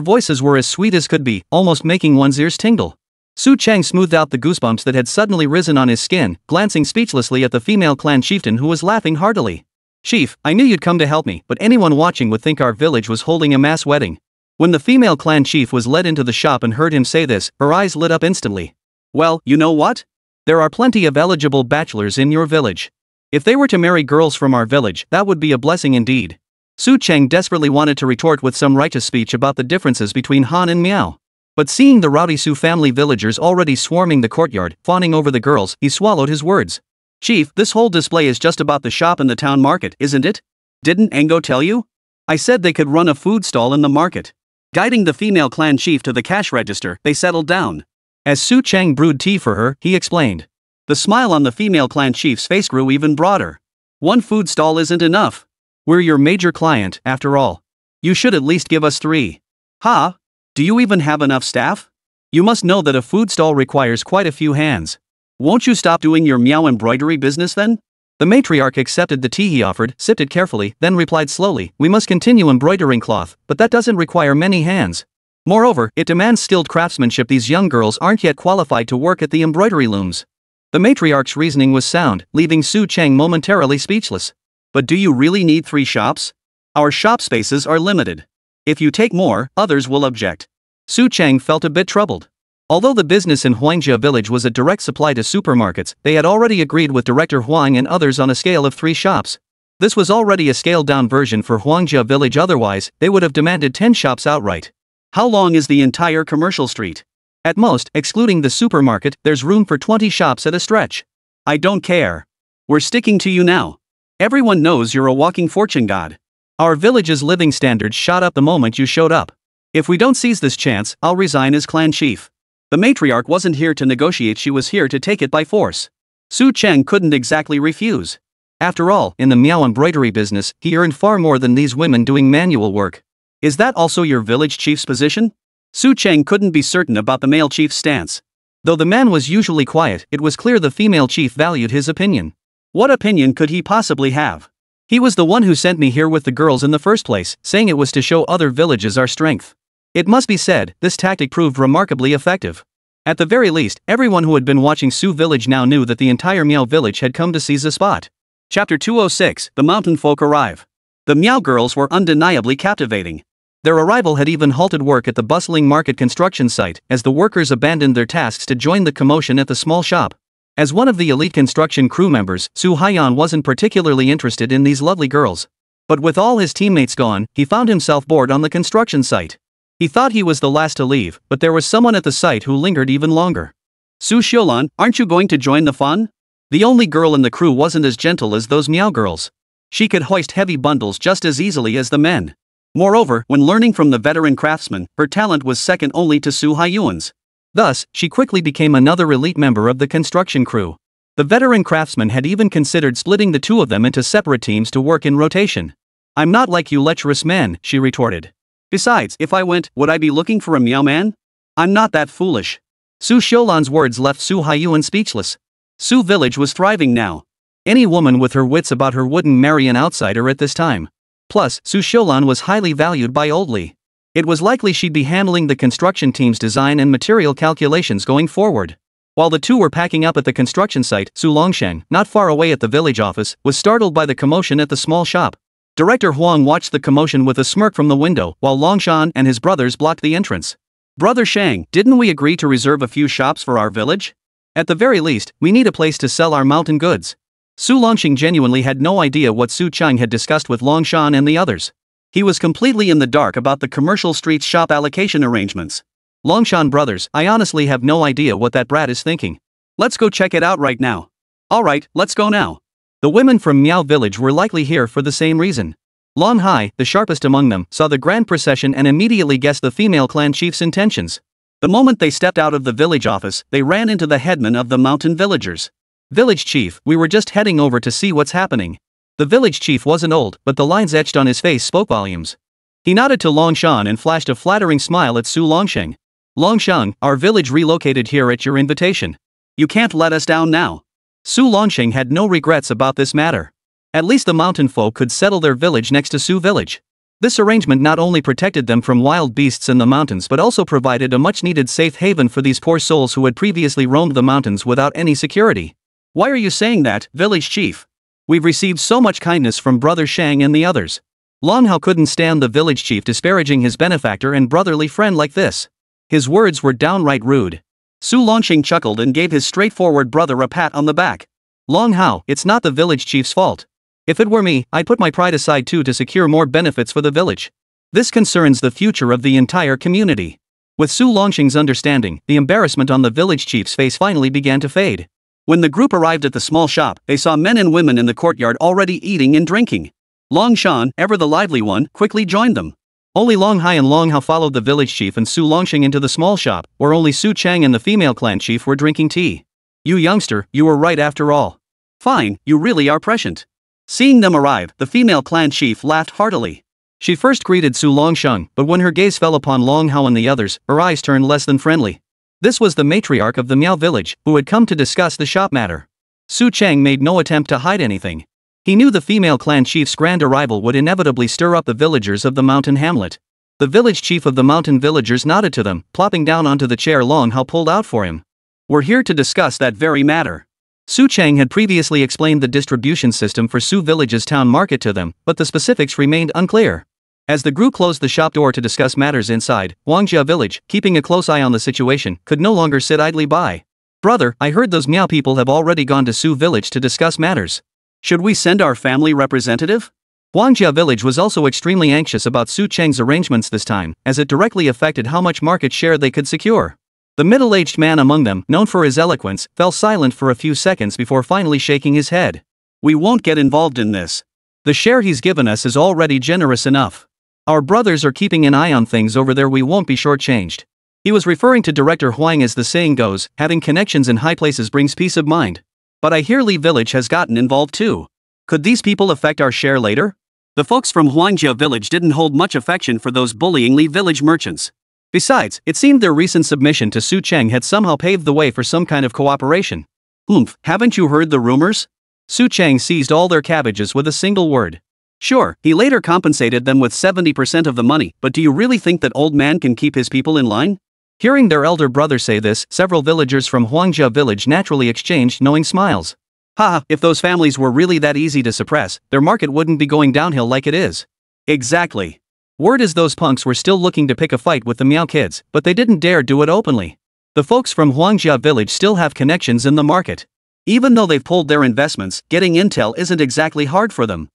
voices were as sweet as could be, almost making one's ears tingle. Su Chang smoothed out the goosebumps that had suddenly risen on his skin, glancing speechlessly at the female clan chieftain who was laughing heartily. "Chief, I knew you'd come to help me, but anyone watching would think our village was holding a mass wedding." When the female clan chief was led into the shop and heard him say this, her eyes lit up instantly. "Well, you know what? There are plenty of eligible bachelors in your village. If they were to marry girls from our village, that would be a blessing indeed." Su Chang desperately wanted to retort with some righteous speech about the differences between Han and Miao. But seeing the rowdy Su family villagers already swarming the courtyard, fawning over the girls, he swallowed his words. "Chief, this whole display is just about the shop and the town market, isn't it? Didn't Engo tell you? I said they could run a food stall in the market." Guiding the female clan chief to the cash register, they settled down. As Su Chang brewed tea for her, he explained. The smile on the female clan chief's face grew even broader. "One food stall isn't enough. We're your major client, after all. You should at least give us 3. Ha? Do you even have enough staff? You must know that a food stall requires quite a few hands. Won't you stop doing your meow embroidery business then?" The matriarch accepted the tea he offered, sipped it carefully, then replied slowly, "We must continue embroidering cloth, but that doesn't require many hands. Moreover, it demands skilled craftsmanship. These young girls aren't yet qualified to work at the embroidery looms." The matriarch's reasoning was sound, leaving Su Chang momentarily speechless. "But do you really need 3 shops? Our shop spaces are limited. If you take more, others will object." Su Chang felt a bit troubled. Although the business in Huangjia village was a direct supply to supermarkets, they had already agreed with Director Huang and others on a scale of 3 shops. This was already a scaled-down version for Huangjia village. Otherwise, they would have demanded 10 shops outright. How long is the entire commercial street? At most, excluding the supermarket, there's room for 20 shops at a stretch. I don't care. We're sticking to you now. Everyone knows you're a walking fortune god. Our village's living standards shot up the moment you showed up. If we don't seize this chance, I'll resign as clan chief. The matriarch wasn't here to negotiate, she was here to take it by force. Su Cheng couldn't exactly refuse. After all, in the meow embroidery business, he earned far more than these women doing manual work. Is that also your village chief's position? Su Cheng couldn't be certain about the male chief's stance. Though the man was usually quiet, it was clear the female chief valued his opinion. What opinion could he possibly have? He was the one who sent me here with the girls in the first place, saying it was to show other villages our strength. It must be said, this tactic proved remarkably effective. At the very least, everyone who had been watching Su village now knew that the entire Meow village had come to seize the spot. Chapter 206, The Mountain Folk Arrive. The Meow girls were undeniably captivating. Their arrival had even halted work at the bustling market construction site, as the workers abandoned their tasks to join the commotion at the small shop. As one of the elite construction crew members, Su Haiyan wasn't particularly interested in these lovely girls. But with all his teammates gone, he found himself bored on the construction site. He thought he was the last to leave, but there was someone at the site who lingered even longer. Su Xiulan, aren't you going to join the fun? The only girl in the crew wasn't as gentle as those Meow girls. She could hoist heavy bundles just as easily as the men. Moreover, when learning from the veteran craftsman, her talent was second only to Su Haiyuan's. Thus, she quickly became another elite member of the construction crew. The veteran craftsman had even considered splitting the two of them into separate teams to work in rotation. I'm not like you lecherous men, she retorted. Besides, if I went, would I be looking for a meow man? I'm not that foolish. Su Xiulan's words left Su Haiyuan speechless. Su village was thriving now. Any woman with her wits about her wouldn't marry an outsider at this time. Plus, Su Xiulan was highly valued by Old Li. It was likely she'd be handling the construction team's design and material calculations going forward. While the two were packing up at the construction site, Su Longsheng, not far away at the village office, was startled by the commotion at the small shop. Director Huang watched the commotion with a smirk from the window, while Longshan and his brothers blocked the entrance. Brother Shang, didn't we agree to reserve a few shops for our village? At the very least, we need a place to sell our mountain goods. Su Longsheng genuinely had no idea what Su Chang had discussed with Longshan and the others. He was completely in the dark about the commercial streets shop allocation arrangements. Longshan brothers, I honestly have no idea what that brat is thinking. Let's go check it out right now. Alright, let's go now. The women from Miao village were likely here for the same reason. Long Hai, the sharpest among them, saw the grand procession and immediately guessed the female clan chief's intentions. The moment they stepped out of the village office, they ran into the headman of the mountain villagers. Village chief, we were just heading over to see what's happening. The village chief wasn't old, but the lines etched on his face spoke volumes. He nodded to Longshan and flashed a flattering smile at Su Longsheng. Longshan, our village relocated here at your invitation. You can't let us down now. Su Longsheng had no regrets about this matter. At least the mountain folk could settle their village next to Su village. This arrangement not only protected them from wild beasts in the mountains but also provided a much-needed safe haven for these poor souls who had previously roamed the mountains without any security. Why are you saying that, village chief? We've received so much kindness from Brother Shang and the others. Long Hao couldn't stand the village chief disparaging his benefactor and brotherly friend like this. His words were downright rude. Su Longsheng chuckled and gave his straightforward brother a pat on the back. Long Hao, it's not the village chief's fault. If it were me, I'd put my pride aside too to secure more benefits for the village. This concerns the future of the entire community. With Su Longsheng's understanding, the embarrassment on the village chief's face finally began to fade. When the group arrived at the small shop, they saw men and women in the courtyard already eating and drinking. Long Shan, ever the lively one, quickly joined them. Only Long Hai and Long Hao followed the village chief and Su Longsheng into the small shop, where only Su Chang and the female clan chief were drinking tea. You youngster, you were right after all. Fine, you really are prescient. Seeing them arrive, the female clan chief laughed heartily. She first greeted Su Longsheng, but when her gaze fell upon Long Hao and the others, her eyes turned less than friendly. This was the matriarch of the Miao village, who had come to discuss the shop matter. Su Chang made no attempt to hide anything. He knew the female clan chief's grand arrival would inevitably stir up the villagers of the mountain hamlet. The village chief of the mountain villagers nodded to them, plopping down onto the chair Long Hao pulled out for him. We're here to discuss that very matter. Su Chang had previously explained the distribution system for Su village's town market to them, but the specifics remained unclear. As the group closed the shop door to discuss matters inside, Wangjia village, keeping a close eye on the situation, could no longer sit idly by. Brother, I heard those Miao people have already gone to Su village to discuss matters. Should we send our family representative? Wangjia village was also extremely anxious about Su Chang's arrangements this time, as it directly affected how much market share they could secure. The middle-aged man among them, known for his eloquence, fell silent for a few seconds before finally shaking his head. We won't get involved in this. The share he's given us is already generous enough. Our brothers are keeping an eye on things over there, we won't be shortchanged. He was referring to Director Huang. As the saying goes, having connections in high places brings peace of mind. But I hear Li village has gotten involved too. Could these people affect our share later? The folks from Huangjia village didn't hold much affection for those bullying Li village merchants. Besides, it seemed their recent submission to Su Chang had somehow paved the way for some kind of cooperation. Haven't you heard the rumors? Su Chang seized all their cabbages with a single word. Sure, he later compensated them with 70% of the money, but do you really think that old man can keep his people in line? Hearing their elder brother say this, several villagers from Huangjia village naturally exchanged knowing smiles. Haha, if those families were really that easy to suppress, their market wouldn't be going downhill like it is. Exactly. Word is those punks were still looking to pick a fight with the Miao kids, but they didn't dare do it openly. The folks from Huangjia village still have connections in the market. Even though they've pulled their investments, getting intel isn't exactly hard for them.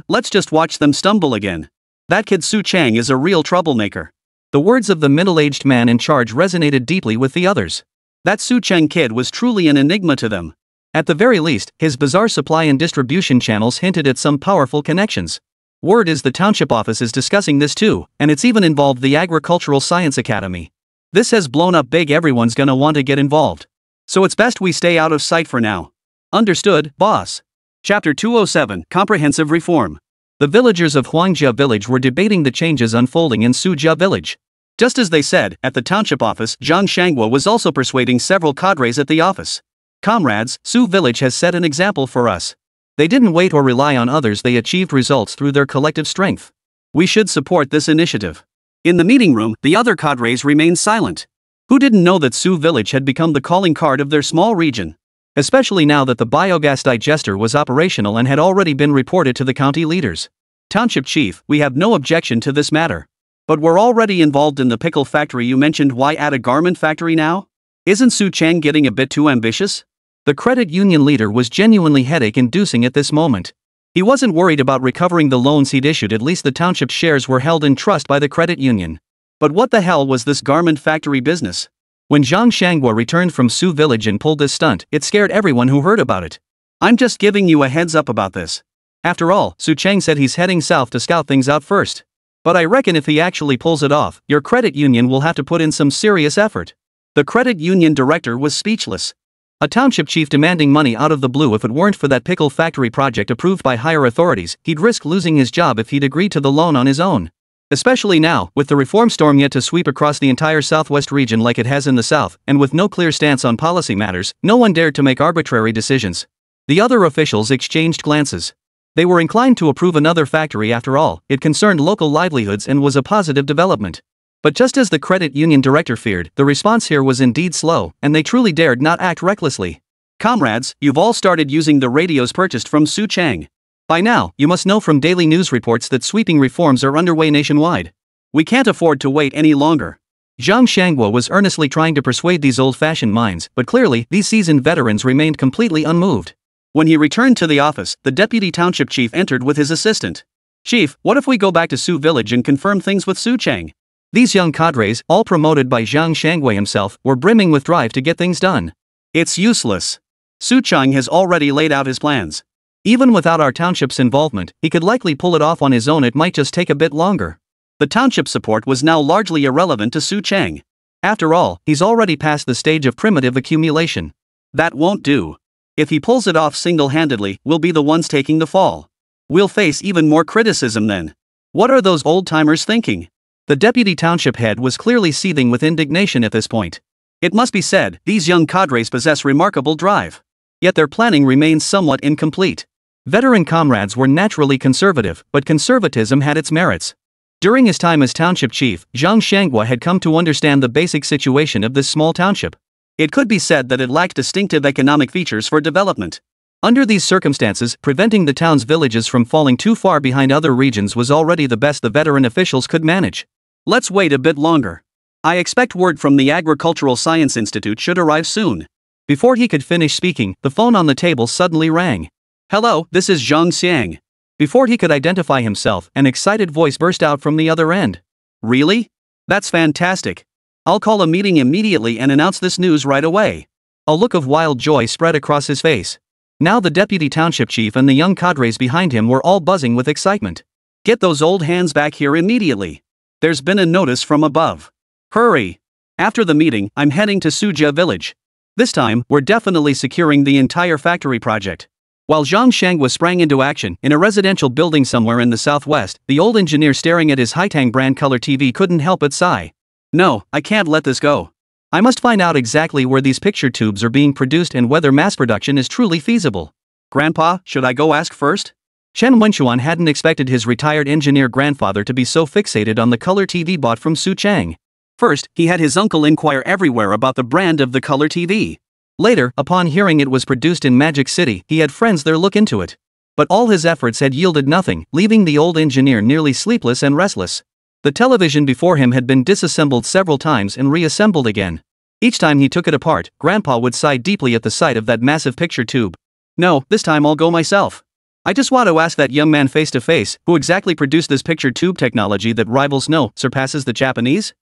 Let's just watch them stumble again. That kid Su Chang is a real troublemaker. The words of the middle-aged man in charge resonated deeply with the others. That Su Chang kid was truly an enigma to them. At the very least, his bizarre supply and distribution channels hinted at some powerful connections. Word is the township office is discussing this too, and it's even involved the Agricultural Science Academy. This has blown up big, everyone's gonna want to get involved. So it's best we stay out of sight for now. Understood, boss. Chapter 207, Comprehensive Reform. The villagers of Huangjia village were debating the changes unfolding in Sujia village. Just as they said, at the township office, Zhang Shanghua was also persuading several cadres at the office. Comrades, Su village has set an example for us. They didn't wait or rely on others, they achieved results through their collective strength. We should support this initiative. In the meeting room, the other cadres remained silent. Who didn't know that Su village had become the calling card of their small region? Especially now that the biogas digester was operational and had already been reported to the county leaders. Township chief, we have no objection to this matter. But we're already involved in the pickle factory you mentioned, why add a garment factory now? Isn't Su Chang getting a bit too ambitious? The credit union leader was genuinely headache-inducing at this moment. He wasn't worried about recovering the loans he'd issued, at least the township shares were held in trust by the credit union. But what the hell was this garment factory business? When Zhang Shanghua returned from Su village and pulled this stunt, it scared everyone who heard about it. I'm just giving you a heads up about this. After all, Su Chang said he's heading south to scout things out first. But I reckon if he actually pulls it off, your credit union will have to put in some serious effort. The credit union director was speechless. A township chief demanding money out of the blue. If it weren't for that pickle factory project approved by higher authorities, he'd risk losing his job if he'd agreed to the loan on his own. Especially now, with the reform storm yet to sweep across the entire southwest region like it has in the south, and with no clear stance on policy matters, no one dared to make arbitrary decisions. The other officials exchanged glances. They were inclined to approve another factory. After all, it concerned local livelihoods and was a positive development. But just as the credit union director feared, the response here was indeed slow, and they truly dared not act recklessly. Comrades, you've all started using the radios purchased from Su Chang. By now, you must know from daily news reports that sweeping reforms are underway nationwide. We can't afford to wait any longer. Zhang Shanghua was earnestly trying to persuade these old-fashioned minds, but clearly, these seasoned veterans remained completely unmoved. When he returned to the office, the deputy township chief entered with his assistant. Chief, what if we go back to Su village and confirm things with Su Chang? These young cadres, all promoted by Zhang Shanghua himself, were brimming with drive to get things done. It's useless. Su Chang has already laid out his plans. Even without our township's involvement, he could likely pull it off on his own. It might just take a bit longer. The township support was now largely irrelevant to Su Chang. After all, he's already past the stage of primitive accumulation. That won't do. If he pulls it off single-handedly, we'll be the ones taking the fall. We'll face even more criticism then. What are those old-timers thinking? The deputy township head was clearly seething with indignation at this point. It must be said, these young cadres possess remarkable drive. Yet their planning remains somewhat incomplete. Veteran comrades were naturally conservative, but conservatism had its merits. During his time as township chief, Zhang Shanghua had come to understand the basic situation of this small township. It could be said that it lacked distinctive economic features for development. Under these circumstances, preventing the town's villages from falling too far behind other regions was already the best the veteran officials could manage. Let's wait a bit longer. I expect word from the Agricultural Science Institute should arrive soon. Before he could finish speaking, the phone on the table suddenly rang. Hello, this is Zhang Xiang. Before he could identify himself, an excited voice burst out from the other end. Really? That's fantastic. I'll call a meeting immediately and announce this news right away. A look of wild joy spread across his face. Now the deputy township chief and the young cadres behind him were all buzzing with excitement. Get those old hands back here immediately. There's been a notice from above. Hurry. After the meeting, I'm heading to Sujia village. This time, we're definitely securing the entire factory project. While Zhang Shanghua sprang into action, in a residential building somewhere in the southwest, the old engineer staring at his Haitang brand color TV couldn't help but sigh. No, I can't let this go. I must find out exactly where these picture tubes are being produced and whether mass production is truly feasible. Grandpa, should I go ask first? Chen Wenchuan hadn't expected his retired engineer grandfather to be so fixated on the color TV bought from Su Chang. First, he had his uncle inquire everywhere about the brand of the color TV. Later, upon hearing it was produced in Magic City, he had friends there look into it. But all his efforts had yielded nothing, leaving the old engineer nearly sleepless and restless. The television before him had been disassembled several times and reassembled again. Each time he took it apart, Grandpa would sigh deeply at the sight of that massive picture tube. No, this time I'll go myself. I just want to ask that young man face to face, who exactly produced this picture tube technology that rivals surpasses the Japanese?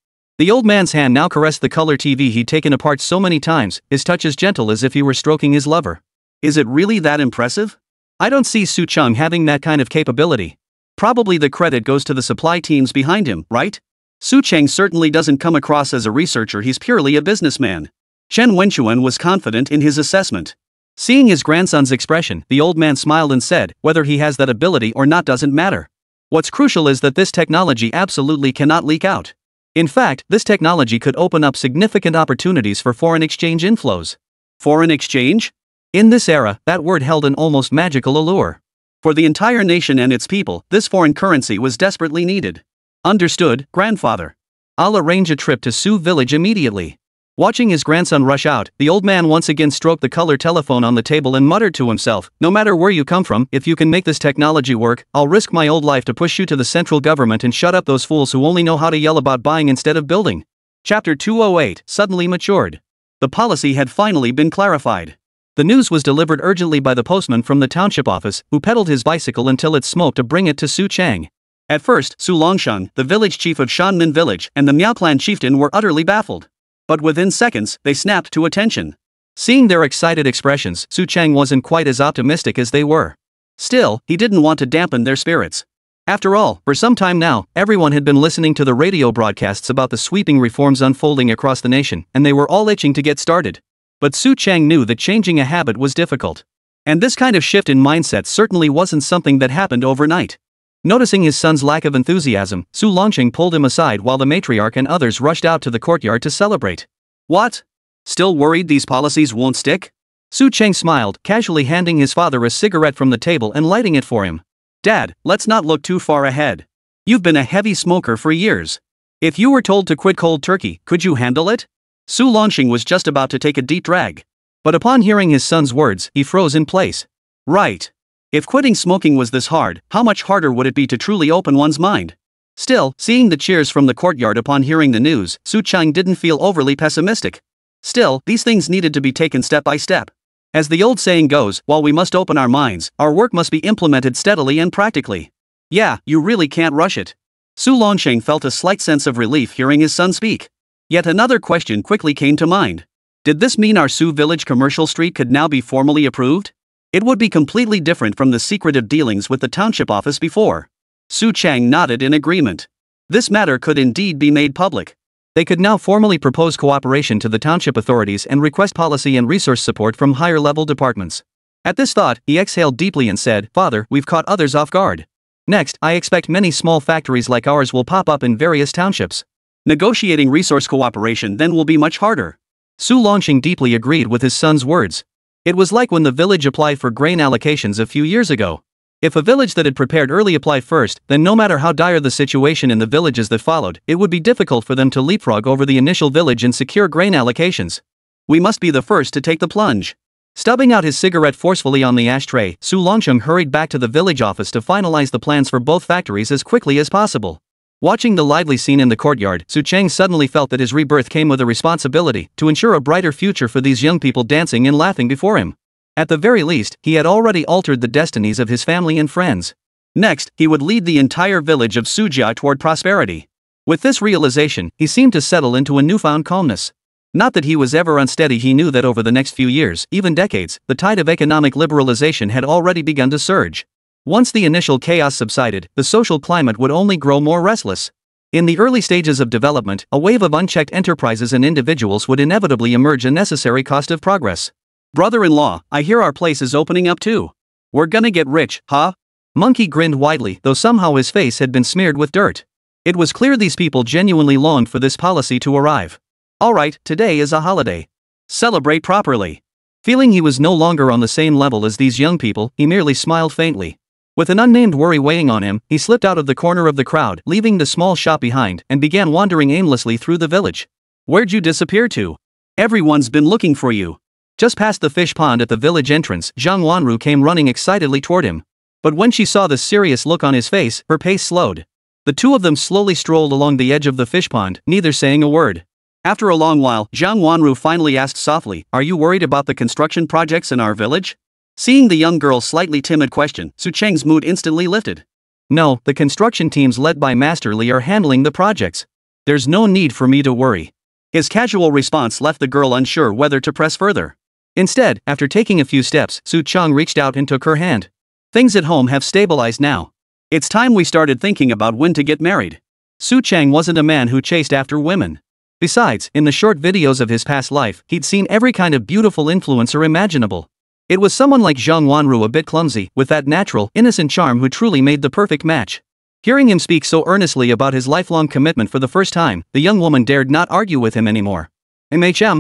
The old man's hand now caressed the color TV he'd taken apart so many times, his touch as gentle as if he were stroking his lover. Is it really that impressive? I don't see Su Chang having that kind of capability. Probably the credit goes to the supply teams behind him, right? Su Chang certainly doesn't come across as a researcher, he's purely a businessman. Chen Wenchuan was confident in his assessment. Seeing his grandson's expression, the old man smiled and said, whether he has that ability or not doesn't matter. What's crucial is that this technology absolutely cannot leak out. In fact, this technology could open up significant opportunities for foreign exchange inflows. Foreign exchange? In this era, that word held an almost magical allure. For the entire nation and its people, this foreign currency was desperately needed. Understood, grandfather. I'll arrange a trip to Sioux Village immediately. Watching his grandson rush out, the old man once again stroked the color telephone on the table and muttered to himself, no matter where you come from, if you can make this technology work, I'll risk my old life to push you to the central government and shut up those fools who only know how to yell about buying instead of building. Chapter 208 suddenly matured. The policy had finally been clarified. The news was delivered urgently by the postman from the township office, who pedaled his bicycle until it smoked to bring it to Su Chang. At first, Su Longsheng, the village chief of Shanmin village, and the Miao clan chieftain were utterly baffled. But within seconds, they snapped to attention. Seeing their excited expressions, Su Chang wasn't quite as optimistic as they were. Still, he didn't want to dampen their spirits. After all, for some time now, everyone had been listening to the radio broadcasts about the sweeping reforms unfolding across the nation, and they were all itching to get started. But Su Chang knew that changing a habit was difficult. And this kind of shift in mindset certainly wasn't something that happened overnight. Noticing his son's lack of enthusiasm, Su Longsheng pulled him aside while the matriarch and others rushed out to the courtyard to celebrate. What? Still worried these policies won't stick? Su Chang smiled, casually handing his father a cigarette from the table and lighting it for him. Dad, let's not look too far ahead. You've been a heavy smoker for years. If you were told to quit cold turkey, could you handle it? Su Longsheng was just about to take a deep drag. But upon hearing his son's words, he froze in place. Right. If quitting smoking was this hard, how much harder would it be to truly open one's mind? Still, seeing the cheers from the courtyard upon hearing the news, Su Chang didn't feel overly pessimistic. Still, these things needed to be taken step by step. As the old saying goes, while we must open our minds, our work must be implemented steadily and practically. Yeah, you really can't rush it. Su Longsheng felt a slight sense of relief hearing his son speak. Yet another question quickly came to mind. Did this mean our Sioux Village commercial street could now be formally approved? It would be completely different from the secretive dealings with the township office before. Su Chang nodded in agreement. This matter could indeed be made public. They could now formally propose cooperation to the township authorities and request policy and resource support from higher-level departments. At this thought, he exhaled deeply and said, Father, we've caught others off guard. Next, I expect many small factories like ours will pop up in various townships. Negotiating resource cooperation then will be much harder. Su Longsheng deeply agreed with his son's words. It was like when the village applied for grain allocations a few years ago. If a village that had prepared early applied first, then no matter how dire the situation in the villages that followed, it would be difficult for them to leapfrog over the initial village and secure grain allocations. We must be the first to take the plunge. Stubbing out his cigarette forcefully on the ashtray, Su Longsheng hurried back to the village office to finalize the plans for both factories as quickly as possible. Watching the lively scene in the courtyard, Su Chang suddenly felt that his rebirth came with a responsibility to ensure a brighter future for these young people dancing and laughing before him. At the very least, he had already altered the destinies of his family and friends. Next, he would lead the entire village of Sujia toward prosperity. With this realization, he seemed to settle into a newfound calmness. Not that he was ever unsteady, he knew that over the next few years, even decades, the tide of economic liberalization had already begun to surge. Once the initial chaos subsided, the social climate would only grow more restless. In the early stages of development, a wave of unchecked enterprises and individuals would inevitably emerge, a necessary cost of progress. Brother-in-law, I hear our place is opening up too. We're gonna get rich, huh? Monkey grinned widely, though somehow his face had been smeared with dirt. It was clear these people genuinely longed for this policy to arrive. Alright, today is a holiday. Celebrate properly. Feeling he was no longer on the same level as these young people, he merely smiled faintly. With an unnamed worry weighing on him, he slipped out of the corner of the crowd, leaving the small shop behind, and began wandering aimlessly through the village. Where'd you disappear to? Everyone's been looking for you. Just past the fish pond at the village entrance, Zhang Wanru came running excitedly toward him. But when she saw the serious look on his face, her pace slowed. The two of them slowly strolled along the edge of the fish pond, neither saying a word. After a long while, Zhang Wanru finally asked softly, Are you worried about the construction projects in our village? Seeing the young girl's slightly timid question, Su Chang's mood instantly lifted. No, the construction teams led by Master Li are handling the projects. There's no need for me to worry. His casual response left the girl unsure whether to press further. Instead, after taking a few steps, Su Chang reached out and took her hand. Things at home have stabilized now. It's time we started thinking about when to get married. Su Chang wasn't a man who chased after women. Besides, in the short videos of his past life, he'd seen every kind of beautiful influencer imaginable. It was someone like Zhang Wanru, a bit clumsy, with that natural, innocent charm, who truly made the perfect match. Hearing him speak so earnestly about his lifelong commitment for the first time, the young woman dared not argue with him anymore.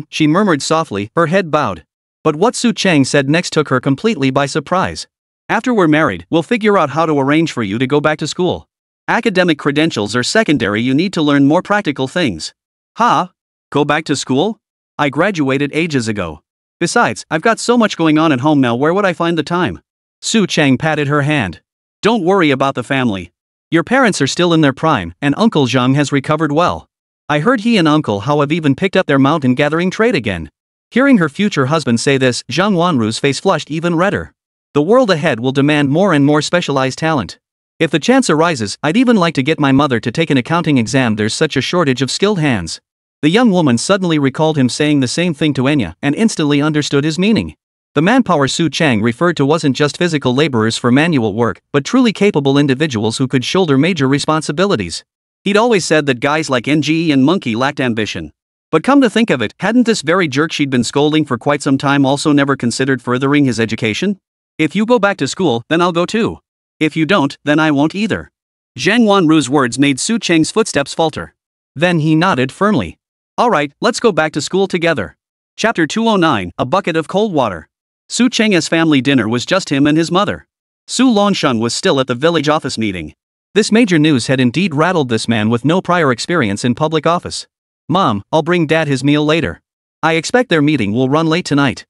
She murmured softly, her head bowed. But what Su Chang said next took her completely by surprise. After we're married, we'll figure out how to arrange for you to go back to school. Academic credentials are secondary, you need to learn more practical things. Huh? Go back to school? I graduated ages ago. Besides, I've got so much going on at home now, where would I find the time? Su Chang patted her hand. Don't worry about the family. Your parents are still in their prime, and Uncle Zhang has recovered well. I heard he and Uncle Hao have even picked up their mountain gathering trade again. Hearing her future husband say this, Zhang Wanru's face flushed even redder. The world ahead will demand more and more specialized talent. If the chance arises, I'd even like to get my mother to take an accounting exam, there's such a shortage of skilled hands. The young woman suddenly recalled him saying the same thing to Enya, and instantly understood his meaning. The manpower Su Chang referred to wasn't just physical laborers for manual work, but truly capable individuals who could shoulder major responsibilities. He'd always said that guys like NGE and Monkey lacked ambition. But come to think of it, hadn't this very jerk she'd been scolding for quite some time also never considered furthering his education? If you go back to school, then I'll go too. If you don't, then I won't either. Zhang Wanru's words made Su Chang's footsteps falter. Then he nodded firmly. Alright, let's go back to school together. Chapter 209, A Bucket of Cold Water. Su Chang's family dinner was just him and his mother. Su Longshun was still at the village office meeting. This major news had indeed rattled this man with no prior experience in public office. Mom, I'll bring Dad his meal later. I expect their meeting will run late tonight.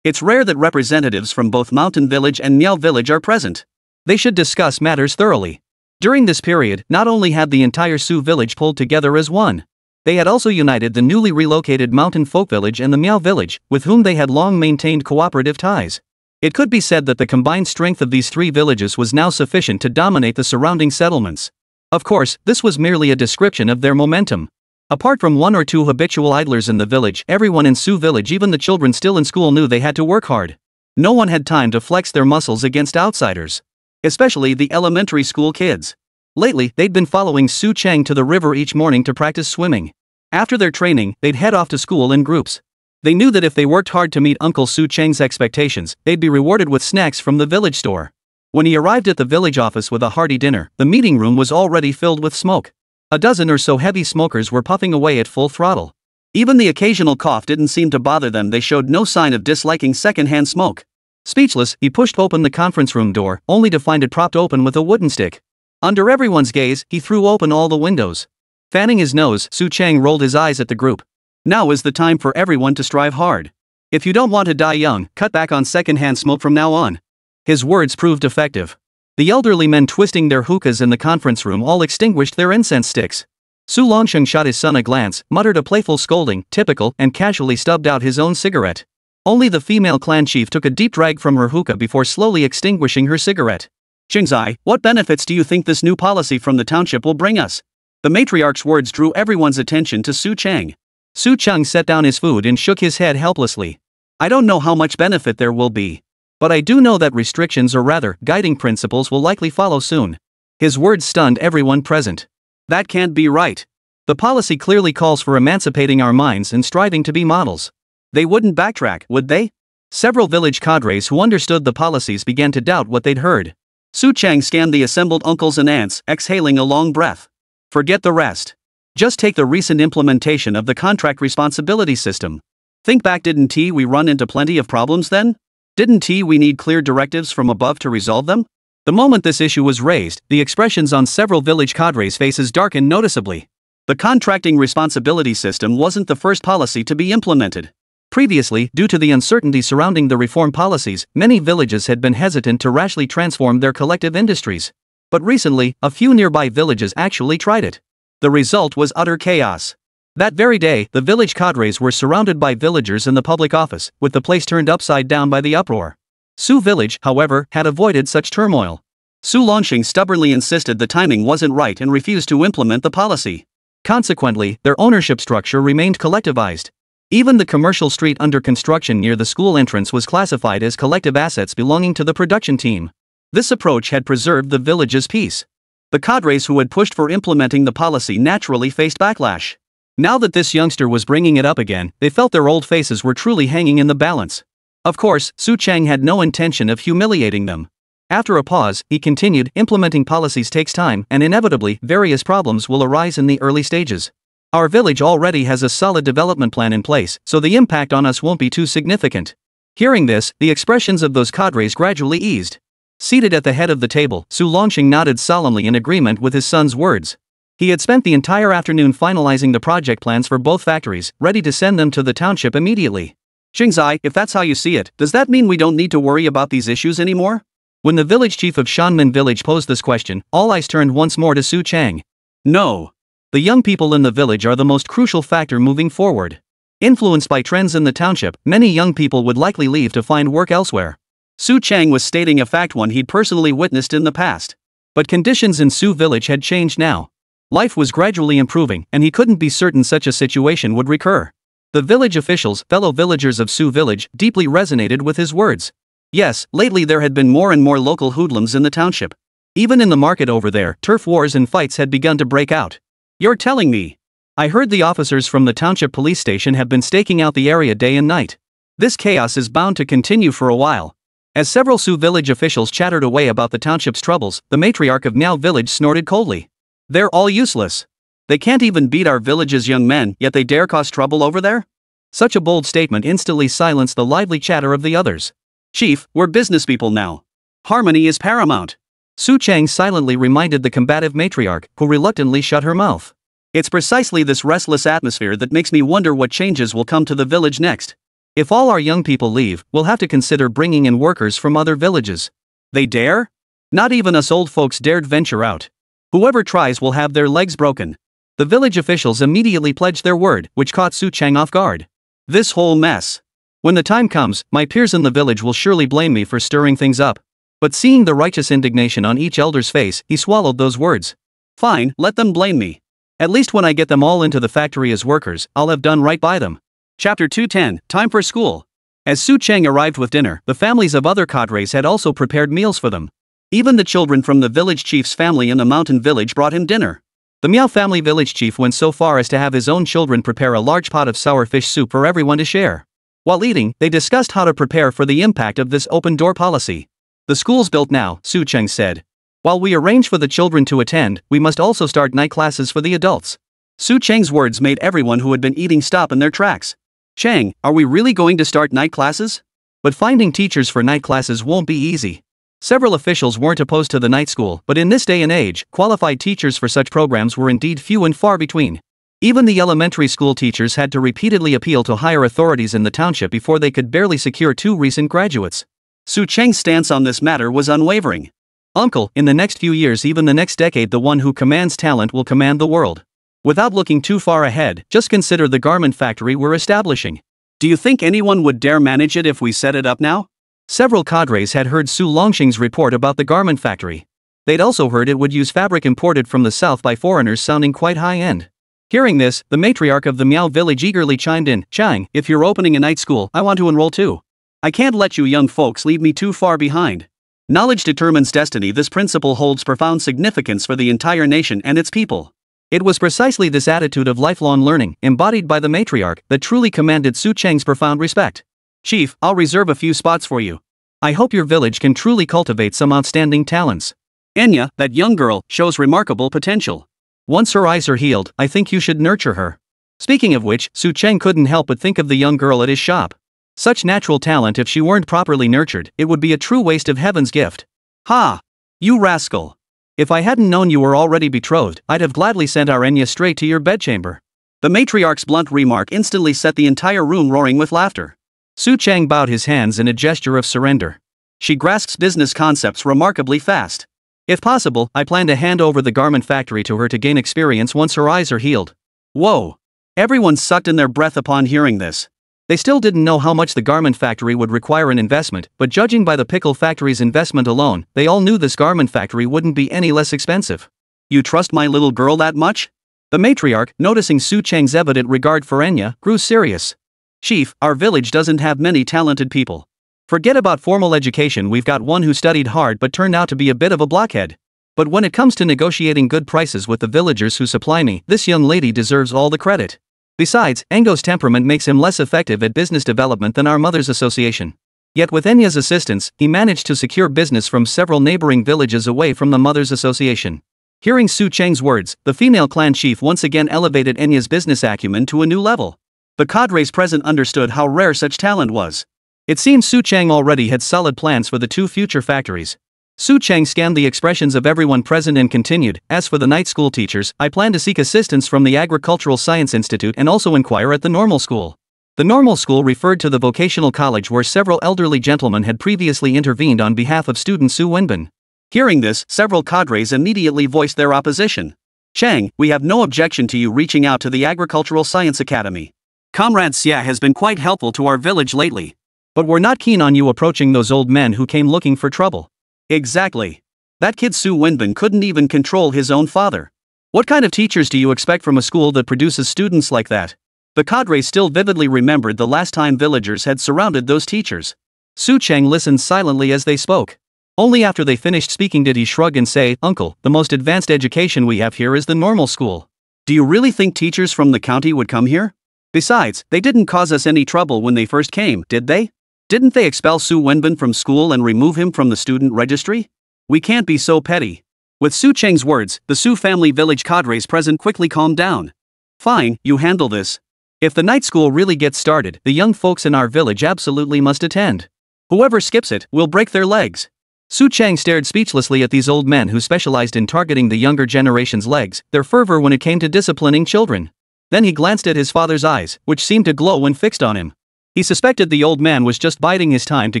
It's rare that representatives from both Mountain Village and Miao Village are present. They should discuss matters thoroughly. During this period, not only had the entire Su village pulled together as one, they had also united the newly relocated Mountain Folk Village and the Miao Village, with whom they had long maintained cooperative ties. It could be said that the combined strength of these three villages was now sufficient to dominate the surrounding settlements. Of course, this was merely a description of their momentum. Apart from one or two habitual idlers in the village, everyone in Su village, even the children still in school, knew they had to work hard. No one had time to flex their muscles against outsiders. Especially the elementary school kids. Lately, they'd been following Su Chang to the river each morning to practice swimming. After their training, they'd head off to school in groups. They knew that if they worked hard to meet Uncle Su Chang's expectations, they'd be rewarded with snacks from the village store. When he arrived at the village office with a hearty dinner, the meeting room was already filled with smoke. A dozen or so heavy smokers were puffing away at full throttle. Even the occasional cough didn't seem to bother them, they showed no sign of disliking secondhand smoke. Speechless, he pushed open the conference room door, only to find it propped open with a wooden stick. Under everyone's gaze, he threw open all the windows. Fanning his nose, Su Chang rolled his eyes at the group. Now is the time for everyone to strive hard. If you don't want to die young, cut back on secondhand smoke from now on. His words proved effective. The elderly men twisting their hookahs in the conference room all extinguished their incense sticks. Su Longsheng shot his son a glance, muttered a playful scolding, typical, and casually stubbed out his own cigarette. Only the female clan chief took a deep drag from her hookah before slowly extinguishing her cigarette. Qingzai, what benefits do you think this new policy from the township will bring us? The matriarch's words drew everyone's attention to Su Chang. Su Chang set down his food and shook his head helplessly. I don't know how much benefit there will be. But I do know that restrictions, or rather, guiding principles, will likely follow soon. His words stunned everyone present. That can't be right. The policy clearly calls for emancipating our minds and striving to be models. They wouldn't backtrack, would they? Several village cadres who understood the policies began to doubt what they'd heard. Su Chang scanned the assembled uncles and aunts, exhaling a long breath. Forget the rest. Just take the recent implementation of the contract responsibility system. Think back, didn't we run into plenty of problems then? Didn't we need clear directives from above to resolve them? The moment this issue was raised, the expressions on several village cadres' faces darkened noticeably. The contracting responsibility system wasn't the first policy to be implemented. Previously, due to the uncertainty surrounding the reform policies, many villages had been hesitant to rashly transform their collective industries. But recently, a few nearby villages actually tried it. The result was utter chaos. That very day, the village cadres were surrounded by villagers in the public office, with the place turned upside down by the uproar. Su village, however, had avoided such turmoil. Su Longsheng stubbornly insisted the timing wasn't right and refused to implement the policy. Consequently, their ownership structure remained collectivized. Even the commercial street under construction near the school entrance was classified as collective assets belonging to the production team. This approach had preserved the village's peace. The cadres who had pushed for implementing the policy naturally faced backlash. Now that this youngster was bringing it up again, they felt their old faces were truly hanging in the balance. Of course, Su Chang had no intention of humiliating them. After a pause, he continued, implementing policies takes time, and inevitably, various problems will arise in the early stages. Our village already has a solid development plan in place, so the impact on us won't be too significant. Hearing this, the expressions of those cadres gradually eased. Seated at the head of the table, Su Longxing nodded solemnly in agreement with his son's words. He had spent the entire afternoon finalizing the project plans for both factories, ready to send them to the township immediately. Xingzai, if that's how you see it, does that mean we don't need to worry about these issues anymore? When the village chief of Shanmin village posed this question, all eyes turned once more to Su Chang. No. The young people in the village are the most crucial factor moving forward. Influenced by trends in the township, many young people would likely leave to find work elsewhere. Su Chang was stating a fact one he'd personally witnessed in the past. But conditions in Su village had changed now. Life was gradually improving, and he couldn't be certain such a situation would recur. The village officials, fellow villagers of Su village, deeply resonated with his words. Yes, lately there had been more and more local hoodlums in the township. Even in the market over there, turf wars and fights had begun to break out. You're telling me? I heard the officers from the township police station have been staking out the area day and night. This chaos is bound to continue for a while. As several Su village officials chattered away about the township's troubles, the matriarch of Miao village snorted coldly. They're all useless. They can't even beat our village's young men, yet they dare cause trouble over there? Such a bold statement instantly silenced the lively chatter of the others. Chief, we're business people now. Harmony is paramount. Su Chang silently reminded the combative matriarch, who reluctantly shut her mouth. It's precisely this restless atmosphere that makes me wonder what changes will come to the village next. If all our young people leave, we'll have to consider bringing in workers from other villages. They dare? Not even us old folks dared venture out. Whoever tries will have their legs broken. The village officials immediately pledged their word, which caught Su Chang off guard. This whole mess. When the time comes, my peers in the village will surely blame me for stirring things up. But seeing the righteous indignation on each elder's face, he swallowed those words. Fine, let them blame me. At least when I get them all into the factory as workers, I'll have done right by them. Chapter 210, Time for School. As Su Chang arrived with dinner, the families of other cadres had also prepared meals for them. Even the children from the village chief's family in the mountain village brought him dinner. The Miao family village chief went so far as to have his own children prepare a large pot of sour fish soup for everyone to share. While eating, they discussed how to prepare for the impact of this open-door policy. The school's built now, Su Chang said. While we arrange for the children to attend, we must also start night classes for the adults. Su Chang's words made everyone who had been eating stop in their tracks. Chang, are we really going to start night classes? But finding teachers for night classes won't be easy. Several officials weren't opposed to the night school, but in this day and age, qualified teachers for such programs were indeed few and far between. Even the elementary school teachers had to repeatedly appeal to higher authorities in the township before they could barely secure 2 recent graduates. Su Chang's stance on this matter was unwavering. Uncle, in the next few years, even the next decade, the one who commands talent will command the world. Without looking too far ahead, just consider the garment factory we're establishing. Do you think anyone would dare manage it if we set it up now? Several cadres had heard Su Longxing's report about the garment factory. They'd also heard it would use fabric imported from the south by foreigners sounding quite high-end. Hearing this, the matriarch of the Miao village eagerly chimed in. Chang, if you're opening a night school, I want to enroll too. I can't let you young folks leave me too far behind. Knowledge determines destiny. This principle holds profound significance for the entire nation and its people. It was precisely this attitude of lifelong learning, embodied by the matriarch, that truly commanded Su Chang's profound respect. Chief, I'll reserve a few spots for you. I hope your village can truly cultivate some outstanding talents. Enya, that young girl, shows remarkable potential. Once her eyes are healed, I think you should nurture her. Speaking of which, Su Chang couldn't help but think of the young girl at his shop. Such natural talent, if she weren't properly nurtured, it would be a true waste of heaven's gift. Ha! You rascal! If I hadn't known you were already betrothed, I'd have gladly sent our Enya straight to your bedchamber. The matriarch's blunt remark instantly set the entire room roaring with laughter. Su Chang bowed his hands in a gesture of surrender. She grasps business concepts remarkably fast. If possible, I plan to hand over the garment factory to her to gain experience once her eyes are healed. Whoa! Everyone sucked in their breath upon hearing this. They still didn't know how much the garment factory would require in investment, but judging by the pickle factory's investment alone, they all knew this garment factory wouldn't be any less expensive. You trust my little girl that much? The matriarch, noticing Su Chang's evident regard for Enya, grew serious. Chief, our village doesn't have many talented people. Forget about formal education, we've got one who studied hard but turned out to be a bit of a blockhead. But when it comes to negotiating good prices with the villagers who supply me, this young lady deserves all the credit. Besides, Engo's temperament makes him less effective at business development than our mother's association. Yet with Enya's assistance, he managed to secure business from several neighboring villages away from the Mothers Association. Hearing Su Cheng's words, the female clan chief once again elevated Enya's business acumen to a new level. The cadres present understood how rare such talent was. It seemed Su Cheng already had solid plans for the 2 future factories. Su Cheng scanned the expressions of everyone present and continued, "As for the night school teachers, I plan to seek assistance from the Agricultural Science Institute and also inquire at the normal school." The normal school referred to the vocational college where several elderly gentlemen had previously intervened on behalf of student Su Wenbin. Hearing this, several cadres immediately voiced their opposition. "Cheng, we have no objection to you reaching out to the Agricultural Science Academy. Comrade Xia has been quite helpful to our village lately. But we're not keen on you approaching those old men who came looking for trouble." Exactly. That kid Su Wenbin couldn't even control his own father. What kind of teachers do you expect from a school that produces students like that? The cadres still vividly remembered the last time villagers had surrounded those teachers. Su Cheng listened silently as they spoke. Only after they finished speaking did he shrug and say, "Uncle, the most advanced education we have here is the normal school. Do you really think teachers from the county would come here? Besides, they didn't cause us any trouble when they first came, did they? Didn't they expel Su Wenbin from school and remove him from the student registry? We can't be so petty." With Su Cheng's words, the Su family village cadres present quickly calmed down. "Fine, you handle this. If the night school really gets started, the young folks in our village absolutely must attend. Whoever skips it will break their legs." Su Cheng stared speechlessly at these old men who specialized in targeting the younger generation's legs, their fervor when it came to disciplining children. Then he glanced at his father's eyes, which seemed to glow when fixed on him. He suspected the old man was just biding his time to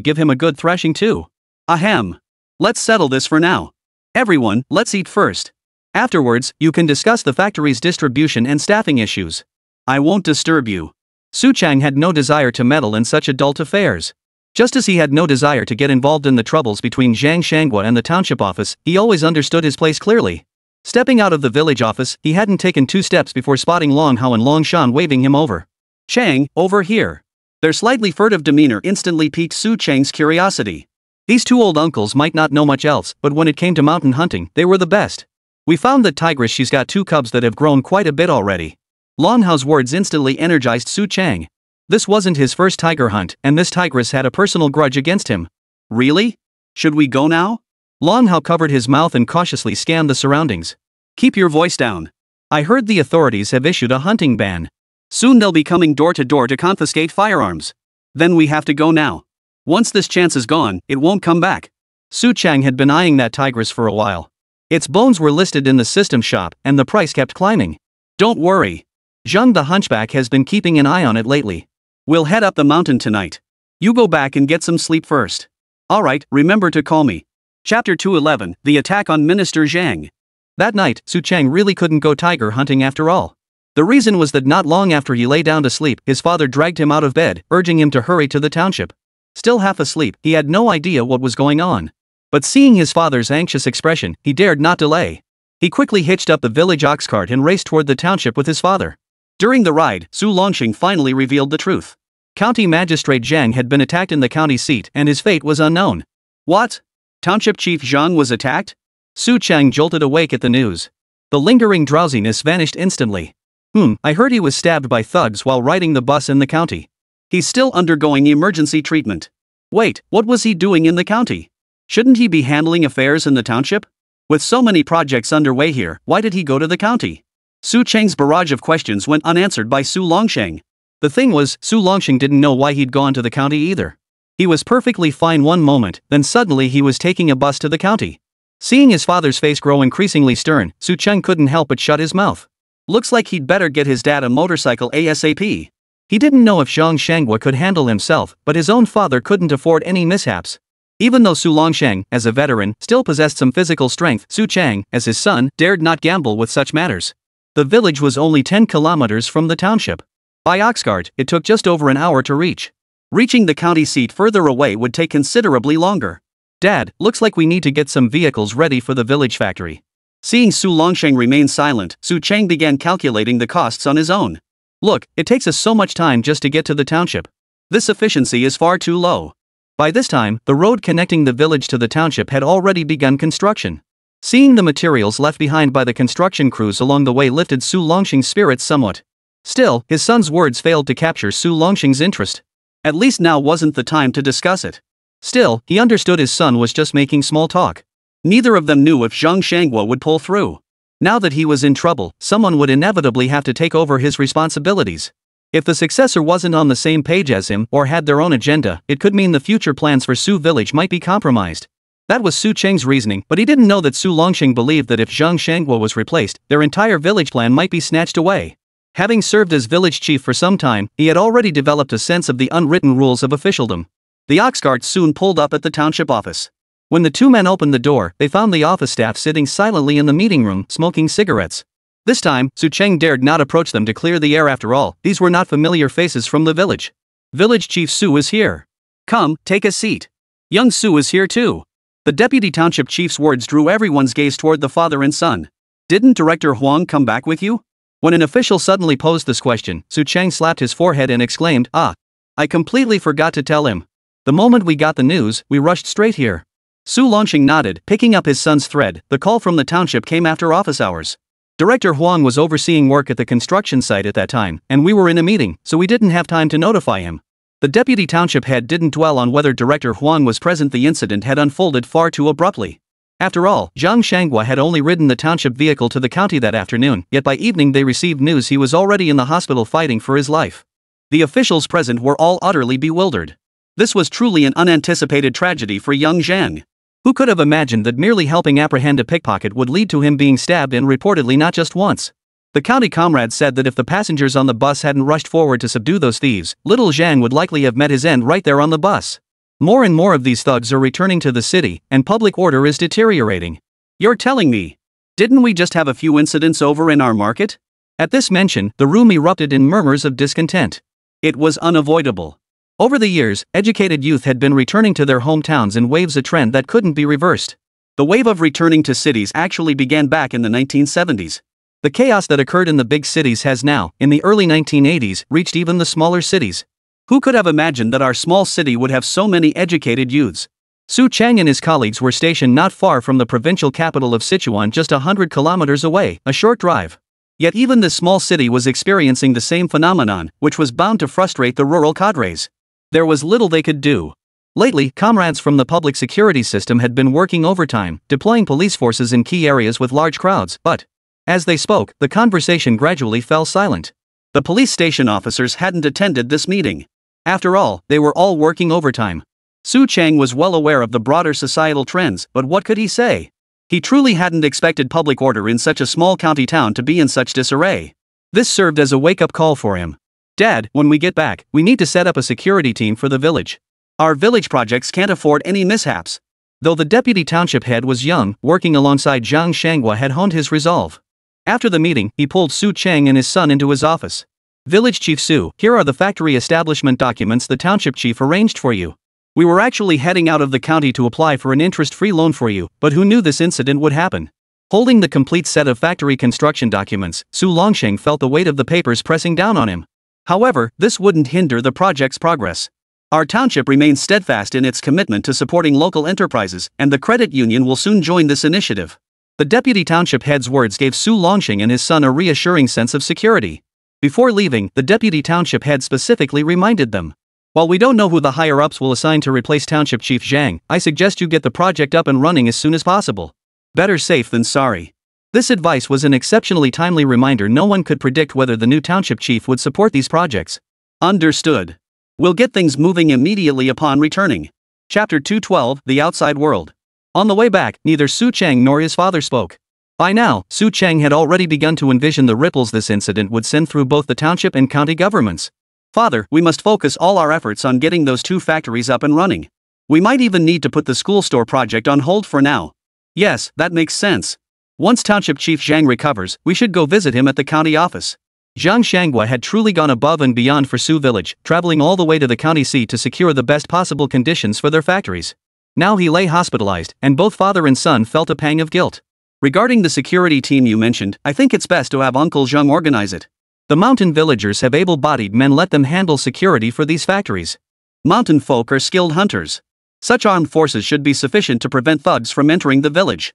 give him a good thrashing too. "Ahem. Let's settle this for now. Everyone, let's eat first. Afterwards, you can discuss the factory's distribution and staffing issues. I won't disturb you." Su Cheng had no desire to meddle in such adult affairs. Just as he had no desire to get involved in the troubles between Zhang Shangua and the township office, he always understood his place clearly. Stepping out of the village office, he hadn't taken 2 steps before spotting Long Hao and Long Shan waving him over. "Cheng, over here." Their slightly furtive demeanor instantly piqued Su Cheng's curiosity. These 2 old uncles might not know much else, but when it came to mountain hunting, they were the best. "We found that tigress, she's got 2 cubs that have grown quite a bit already." Long Hao's words instantly energized Su Cheng. This wasn't his first tiger hunt, and this tigress had a personal grudge against him. "Really? Should we go now?" Long Hao covered his mouth and cautiously scanned the surroundings. "Keep your voice down. I heard the authorities have issued a hunting ban. Soon they'll be coming door to door to confiscate firearms. Then we have to go now. Once this chance is gone, it won't come back." Su Cheng had been eyeing that tigress for a while. Its bones were listed in the system shop, and the price kept climbing. "Don't worry. Zhang the hunchback has been keeping an eye on it lately. We'll head up the mountain tonight. You go back and get some sleep first. Alright, remember to call me." Chapter 211, The Attack on Minister Zhang. That night, Su Cheng really couldn't go tiger hunting after all. The reason was that not long after he lay down to sleep, his father dragged him out of bed, urging him to hurry to the township. Still half asleep, he had no idea what was going on. But seeing his father's anxious expression, he dared not delay. He quickly hitched up the village ox cart and raced toward the township with his father. During the ride, Su Longxing finally revealed the truth. County Magistrate Zhang had been attacked in the county seat and his fate was unknown. "What? Township Chief Zhang was attacked?" Su Cheng jolted awake at the news. The lingering drowsiness vanished instantly. I heard he was stabbed by thugs while riding the bus in the county. He's still undergoing emergency treatment. Wait, what was he doing in the county? Shouldn't he be handling affairs in the township? With so many projects underway here, why did he go to the county?" Su Cheng's barrage of questions went unanswered by Su Longxing. The thing was, Su Longxing didn't know why he'd gone to the county either. He was perfectly fine one moment, then suddenly he was taking a bus to the county. Seeing his father's face grow increasingly stern, Su Cheng couldn't help but shut his mouth. Looks like he'd better get his dad a motorcycle ASAP. He didn't know if Zhang Shangwa could handle himself, but his own father couldn't afford any mishaps. Even though Su Longsheng, as a veteran, still possessed some physical strength, Su Cheng, as his son, dared not gamble with such matters. The village was only 10 kilometers from the township. By ox cart, it took just over an hour to reach. Reaching the county seat further away would take considerably longer. "Dad, looks like we need to get some vehicles ready for the village factory." Seeing Su Longsheng remain silent, Su Cheng began calculating the costs on his own. "Look, it takes us so much time just to get to the township. This efficiency is far too low." By this time, the road connecting the village to the township had already begun construction. Seeing the materials left behind by the construction crews along the way lifted Su Longsheng's spirits somewhat. Still, his son's words failed to capture Su Longsheng's interest. At least now wasn't the time to discuss it. Still, he understood his son was just making small talk. Neither of them knew if Zhang Shangwa would pull through. Now that he was in trouble, someone would inevitably have to take over his responsibilities. If the successor wasn't on the same page as him or had their own agenda, it could mean the future plans for Su village might be compromised. That was Su Cheng's reasoning, but he didn't know that Su Longxing believed that if Zhang Shangwa was replaced, their entire village plan might be snatched away. Having served as village chief for some time, he had already developed a sense of the unwritten rules of officialdom. The ox cart soon pulled up at the township office. When the two men opened the door, they found the office staff sitting silently in the meeting room, smoking cigarettes. This time, Su Cheng dared not approach them to clear the air. After all, these were not familiar faces from the village. Village Chief Su is here. Come, take a seat. Young Su is here too. The deputy township chief's words drew everyone's gaze toward the father and son. Didn't Director Huang come back with you? When an official suddenly posed this question, Su Cheng slapped his forehead and exclaimed, "Ah! I completely forgot to tell him. The moment we got the news, we rushed straight here." Su Longxing nodded, picking up his son's thread. The call from the township came after office hours. Director Huang was overseeing work at the construction site at that time, and we were in a meeting, so we didn't have time to notify him. The deputy township head didn't dwell on whether Director Huang was present. The incident had unfolded far too abruptly. After all, Zhang Shangwa had only ridden the township vehicle to the county that afternoon, yet by evening they received news he was already in the hospital fighting for his life. The officials present were all utterly bewildered. This was truly an unanticipated tragedy for young Zhang. Who could have imagined that merely helping apprehend a pickpocket would lead to him being stabbed, and reportedly not just once? The county comrade said that if the passengers on the bus hadn't rushed forward to subdue those thieves, little Zhang would likely have met his end right there on the bus. More and more of these thugs are returning to the city, and public order is deteriorating. You're telling me? Didn't we just have a few incidents over in our market? At this mention, the room erupted in murmurs of discontent. It was unavoidable. Over the years, educated youth had been returning to their hometowns in waves, a trend that couldn't be reversed. The wave of returning to cities actually began back in the 1970s. The chaos that occurred in the big cities has now, in the early 1980s, reached even the smaller cities. Who could have imagined that our small city would have so many educated youths? Su Cheng and his colleagues were stationed not far from the provincial capital of Sichuan, just 100 kilometers away, a short drive. Yet even this small city was experiencing the same phenomenon, which was bound to frustrate the rural cadres. There was little they could do. Lately, comrades from the public security system had been working overtime, deploying police forces in key areas with large crowds, but as they spoke, the conversation gradually fell silent. The police station officers hadn't attended this meeting. After all, they were all working overtime. Su Cheng was well aware of the broader societal trends, but what could he say? He truly hadn't expected public order in such a small county town to be in such disarray. This served as a wake-up call for him. "Dad, when we get back, we need to set up a security team for the village. Our village projects can't afford any mishaps." Though the deputy township head was young, working alongside Zhang Shangwa had honed his resolve. After the meeting, he pulled Su Cheng and his son into his office. "Village Chief Su, here are the factory establishment documents the township chief arranged for you. We were actually heading out of the county to apply for an interest-free loan for you, but who knew this incident would happen?" Holding the complete set of factory construction documents, Su Longxing felt the weight of the papers pressing down on him. However, this wouldn't hinder the project's progress. "Our township remains steadfast in its commitment to supporting local enterprises, and the credit union will soon join this initiative." The deputy township head's words gave Su Longxing and his son a reassuring sense of security. Before leaving, the deputy township head specifically reminded them, "While we don't know who the higher-ups will assign to replace Township Chief Zhang, I suggest you get the project up and running as soon as possible. Better safe than sorry." This advice was an exceptionally timely reminder. No one could predict whether the new township chief would support these projects. Understood. We'll get things moving immediately upon returning. Chapter 212, The Outside World. On the way back, neither Su Cheng nor his father spoke. By now, Su Cheng had already begun to envision the ripples this incident would send through both the township and county governments. "Father, we must focus all our efforts on getting those two factories up and running. We might even need to put the school store project on hold for now." "Yes, that makes sense. Once Township Chief Zhang recovers, we should go visit him at the county office." Zhang Shangwa had truly gone above and beyond for Su Village, traveling all the way to the county seat to secure the best possible conditions for their factories. Now he lay hospitalized, and both father and son felt a pang of guilt. "Regarding the security team you mentioned, I think it's best to have Uncle Zhang organize it. The mountain villagers have able-bodied men. Let them handle security for these factories. Mountain folk are skilled hunters. Such armed forces should be sufficient to prevent thugs from entering the village.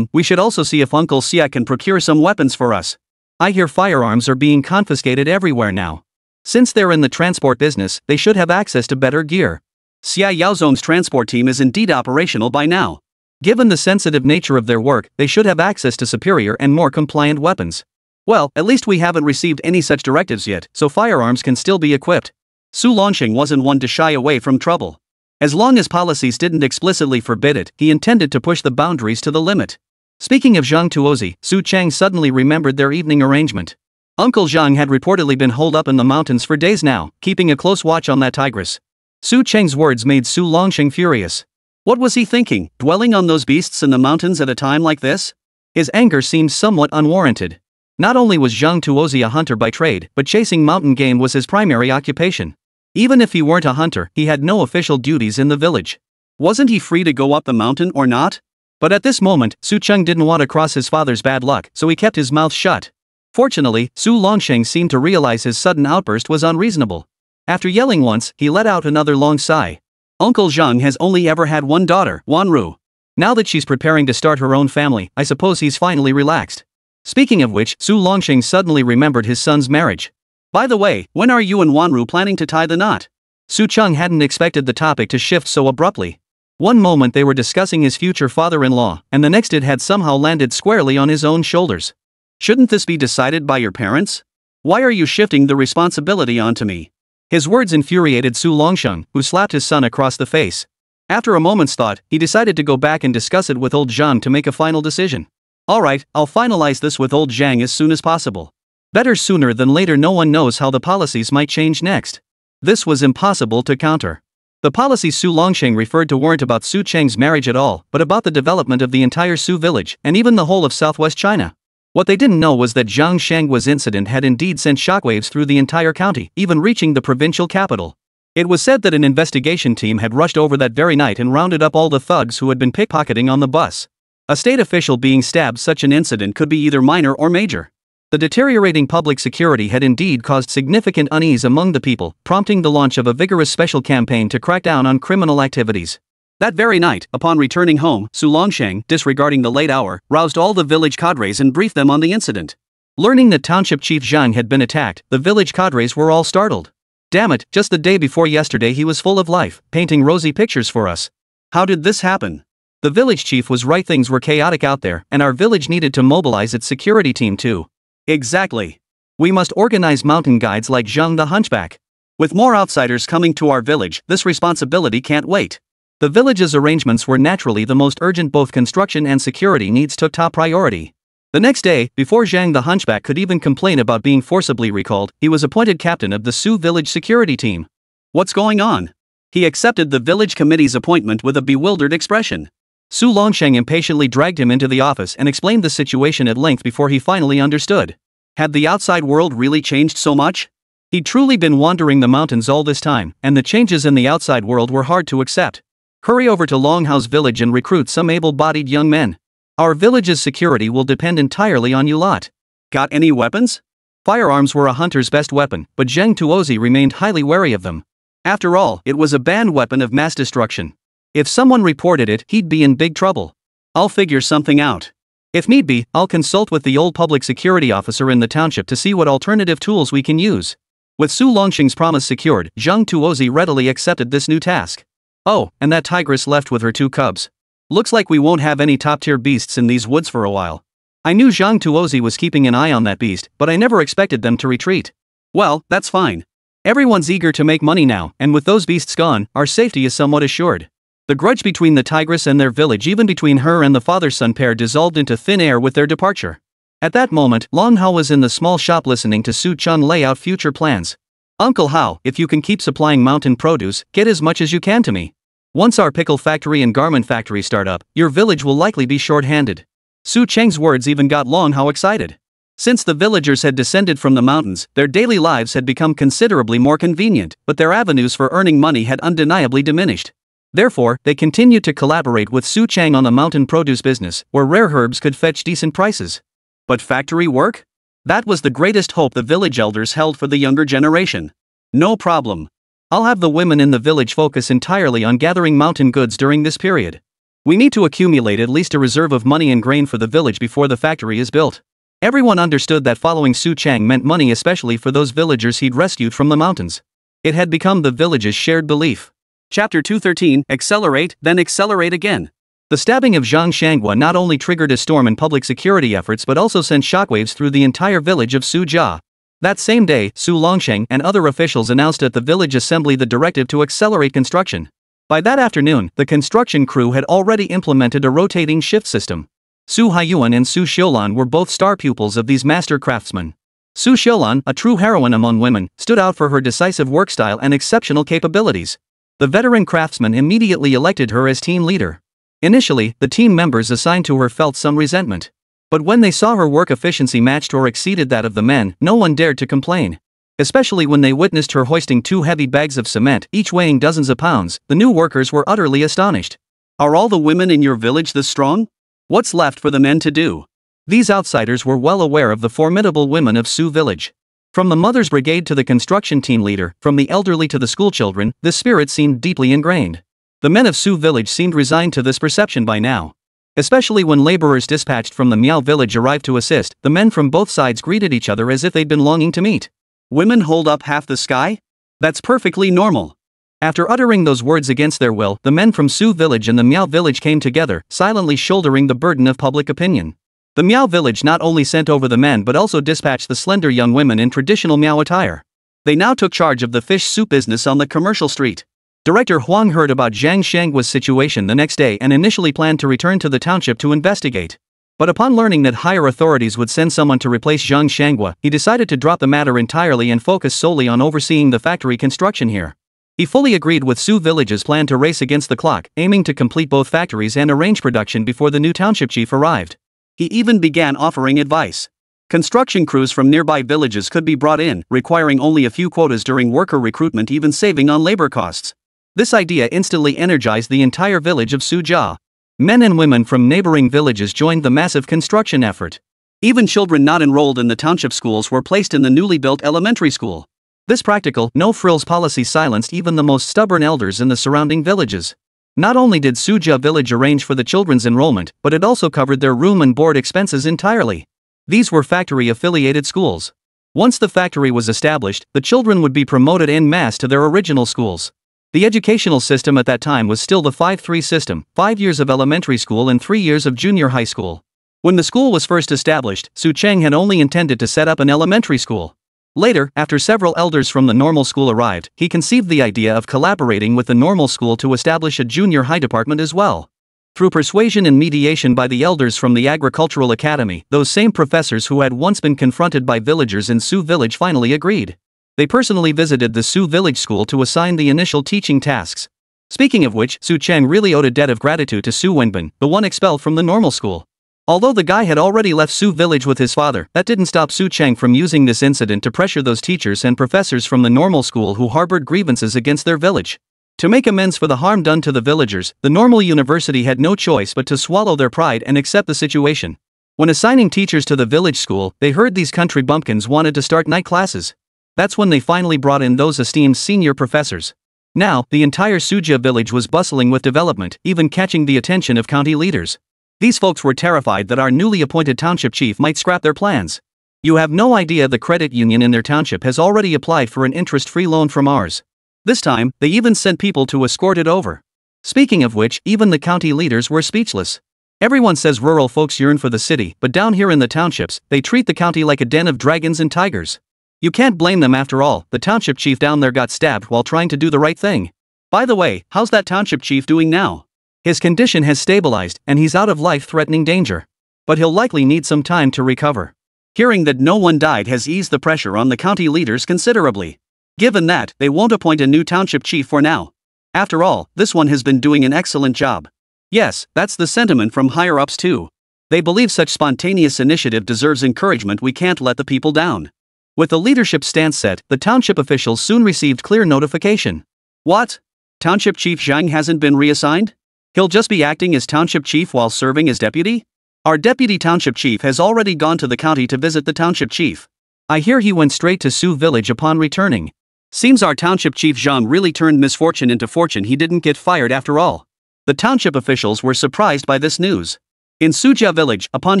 We should also see if Uncle Xia can procure some weapons for us. I hear firearms are being confiscated everywhere now." Since they're in the transport business, they should have access to better gear. Xia Yaozong's transport team is indeed operational by now. Given the sensitive nature of their work, they should have access to superior and more compliant weapons. Well, at least we haven't received any such directives yet, so firearms can still be equipped. Su Longxing wasn't one to shy away from trouble. As long as policies didn't explicitly forbid it, he intended to push the boundaries to the limit. Speaking of Zhang Tuozi, Su Cheng suddenly remembered their evening arrangement. Uncle Zhang had reportedly been holed up in the mountains for days now, keeping a close watch on that tigress. Su Cheng's words made Su Longxing furious. What was he thinking, dwelling on those beasts in the mountains at a time like this? His anger seemed somewhat unwarranted. Not only was Zhang Tuozi a hunter by trade, but chasing mountain game was his primary occupation. Even if he weren't a hunter, he had no official duties in the village. Wasn't he free to go up the mountain or not? But at this moment, Su Cheng didn't want to cross his father's bad luck, so he kept his mouth shut. Fortunately, Su Longxing seemed to realize his sudden outburst was unreasonable. After yelling once, he let out another long sigh. Uncle Zhang has only ever had one daughter, Wanru. Now that she's preparing to start her own family, I suppose he's finally relaxed. Speaking of which, Su Longxing suddenly remembered his son's marriage. By the way, when are you and Wanru planning to tie the knot? Su Cheng hadn't expected the topic to shift so abruptly. One moment they were discussing his future father-in-law, and the next it had somehow landed squarely on his own shoulders. Shouldn't this be decided by your parents? Why are you shifting the responsibility onto me? His words infuriated Su Longxing, who slapped his son across the face. After a moment's thought, he decided to go back and discuss it with old Zhang to make a final decision. Alright, I'll finalize this with old Zhang as soon as possible. Better sooner than later. No one knows how the policies might change next. This was impossible to counter. The policies Su Longxing referred to weren't about Su Cheng's marriage at all, but about the development of the entire Su village, and even the whole of southwest China. What they didn't know was that Zhang Shanghua's incident had indeed sent shockwaves through the entire county, even reaching the provincial capital. It was said that an investigation team had rushed over that very night and rounded up all the thugs who had been pickpocketing on the bus. A state official being stabbed. Such an incident could be either minor or major. The deteriorating public security had indeed caused significant unease among the people, prompting the launch of a vigorous special campaign to crack down on criminal activities. That very night, upon returning home, Su Longxing, disregarding the late hour, roused all the village cadres and briefed them on the incident. Learning that Township Chief Zhang had been attacked, the village cadres were all startled. Damn it, just the day before yesterday he was full of life, painting rosy pictures for us. How did this happen? The village chief was right, things were chaotic out there, and our village needed to mobilize its security team too. Exactly. We must organize mountain guides like Zhang the Hunchback. With more outsiders coming to our village, this responsibility can't wait. The village's arrangements were naturally the most urgent. Both construction and security needs took top priority. The next day, before Zhang the Hunchback could even complain about being forcibly recalled, he was appointed captain of the Su village security team. What's going on? He accepted the village committee's appointment with a bewildered expression. Su Longxing impatiently dragged him into the office and explained the situation at length before he finally understood. Had the outside world really changed so much? He'd truly been wandering the mountains all this time, and the changes in the outside world were hard to accept. Hurry over to Longhao's village and recruit some able-bodied young men. Our village's security will depend entirely on you lot. Got any weapons? Firearms were a hunter's best weapon, but Zhang Tuozi remained highly wary of them. After all, it was a banned weapon of mass destruction. If someone reported it, he'd be in big trouble. I'll figure something out. If need be, I'll consult with the old public security officer in the township to see what alternative tools we can use. With Su Longxing's promise secured, Zhang Tuozi readily accepted this new task. Oh, and that tigress left with her 2 cubs. Looks like we won't have any top-tier beasts in these woods for a while. I knew Zhang Tuozi was keeping an eye on that beast, but I never expected them to retreat. Well, that's fine. Everyone's eager to make money now, and with those beasts gone, our safety is somewhat assured. The grudge between the tigress and their village, even between her and the father-son pair, dissolved into thin air with their departure. At that moment, Long Hao was in the small shop listening to Su Chun lay out future plans. Uncle Hao, if you can keep supplying mountain produce, get as much as you can to me. Once our pickle factory and garment factory start up, your village will likely be short-handed. Su Cheng's words even got Long Hao excited. Since the villagers had descended from the mountains, their daily lives had become considerably more convenient, but their avenues for earning money had undeniably diminished. Therefore, they continued to collaborate with Su Cheng on the mountain produce business, where rare herbs could fetch decent prices. But factory work? That was the greatest hope the village elders held for the younger generation. No problem. I'll have the women in the village focus entirely on gathering mountain goods during this period. We need to accumulate at least a reserve of money and grain for the village before the factory is built. Everyone understood that following Su Chang meant money, especially for those villagers he'd rescued from the mountains. It had become the village's shared belief. Chapter 213, Accelerate, then Accelerate Again. The stabbing of Zhang Shanghua not only triggered a storm in public security efforts but also sent shockwaves through the entire village of Sujia. That same day, Su Longsheng and other officials announced at the village assembly the directive to accelerate construction. By that afternoon, the construction crew had already implemented a rotating shift system. Su Haiyuan and Su Xiulan were both star pupils of these master craftsmen. Su Xiulan, a true heroine among women, stood out for her decisive work style and exceptional capabilities. The veteran craftsman immediately elected her as team leader. Initially, the team members assigned to her felt some resentment. But when they saw her work efficiency matched or exceeded that of the men, no one dared to complain. Especially when they witnessed her hoisting 2 heavy bags of cement, each weighing dozens of pounds, the new workers were utterly astonished. Are all the women in your village this strong? What's left for the men to do? These outsiders were well aware of the formidable women of Su village. From the mother's brigade to the construction team leader, from the elderly to the schoolchildren, this spirit seemed deeply ingrained. The men of Su village seemed resigned to this perception by now. Especially when laborers dispatched from the Miao village arrived to assist, the men from both sides greeted each other as if they'd been longing to meet. Women hold up half the sky? That's perfectly normal. After uttering those words against their will, the men from Su village and the Miao village came together, silently shouldering the burden of public opinion. The Miao village not only sent over the men but also dispatched the slender young women in traditional Miao attire. They now took charge of the fish soup business on the commercial street. Director Huang heard about Zhang Shanghua's situation the next day and initially planned to return to the township to investigate. But upon learning that higher authorities would send someone to replace Zhang Shanghua, he decided to drop the matter entirely and focus solely on overseeing the factory construction here. He fully agreed with Su village's plan to race against the clock, aiming to complete both factories and arrange production before the new township chief arrived. He even began offering advice. Construction crews from nearby villages could be brought in, requiring only a few quotas during worker recruitment, even saving on labor costs. This idea instantly energized the entire village of Sujia. Men and women from neighboring villages joined the massive construction effort. Even children not enrolled in the township schools were placed in the newly built elementary school. This practical, no-frills policy silenced even the most stubborn elders in the surrounding villages. Not only did Sujia village arrange for the children's enrollment, but it also covered their room and board expenses entirely. These were factory-affiliated schools. Once the factory was established, the children would be promoted en masse to their original schools. The educational system at that time was still the 5-3 system, 5 years of elementary school and 3 years of junior high school. When the school was first established, Su Cheng had only intended to set up an elementary school. Later, after several elders from the normal school arrived, he conceived the idea of collaborating with the normal school to establish a junior high department as well. Through persuasion and mediation by the elders from the agricultural academy, those same professors who had once been confronted by villagers in Su village finally agreed. They personally visited the Su village school to assign the initial teaching tasks. Speaking of which, Su Cheng really owed a debt of gratitude to Su Wenbin, the one expelled from the normal school. Although the guy had already left Su village with his father, that didn't stop Su Cheng from using this incident to pressure those teachers and professors from the normal school who harbored grievances against their village. To make amends for the harm done to the villagers, the normal university had no choice but to swallow their pride and accept the situation. When assigning teachers to the village school, they heard these country bumpkins wanted to start night classes. That's when they finally brought in those esteemed senior professors. Now, the entire Sujia village was bustling with development, even catching the attention of county leaders. These folks were terrified that our newly appointed township chief might scrap their plans. You have no idea the credit union in their township has already applied for an interest-free loan from ours. This time, they even sent people to escort it over. Speaking of which, even the county leaders were speechless. Everyone says rural folks yearn for the city, but down here in the townships, they treat the county like a den of dragons and tigers. You can't blame them after all, the township chief down there got stabbed while trying to do the right thing. By the way, how's that township chief doing now? His condition has stabilized, and he's out of life-threatening danger. But he'll likely need some time to recover. Hearing that no one died has eased the pressure on the county leaders considerably. Given that, they won't appoint a new township chief for now. After all, this one has been doing an excellent job. Yes, that's the sentiment from higher-ups too. They believe such spontaneous initiative deserves encouragement. We can't let the people down. With the leadership stance set, the township officials soon received clear notification. What? Township Chief Zhang hasn't been reassigned? He'll just be acting as township chief while serving as deputy? Our deputy township chief has already gone to the county to visit the township chief. I hear he went straight to Su village upon returning. Seems our township chief Zhang really turned misfortune into fortune. He didn't get fired after all. The township officials were surprised by this news. In Sujia village, upon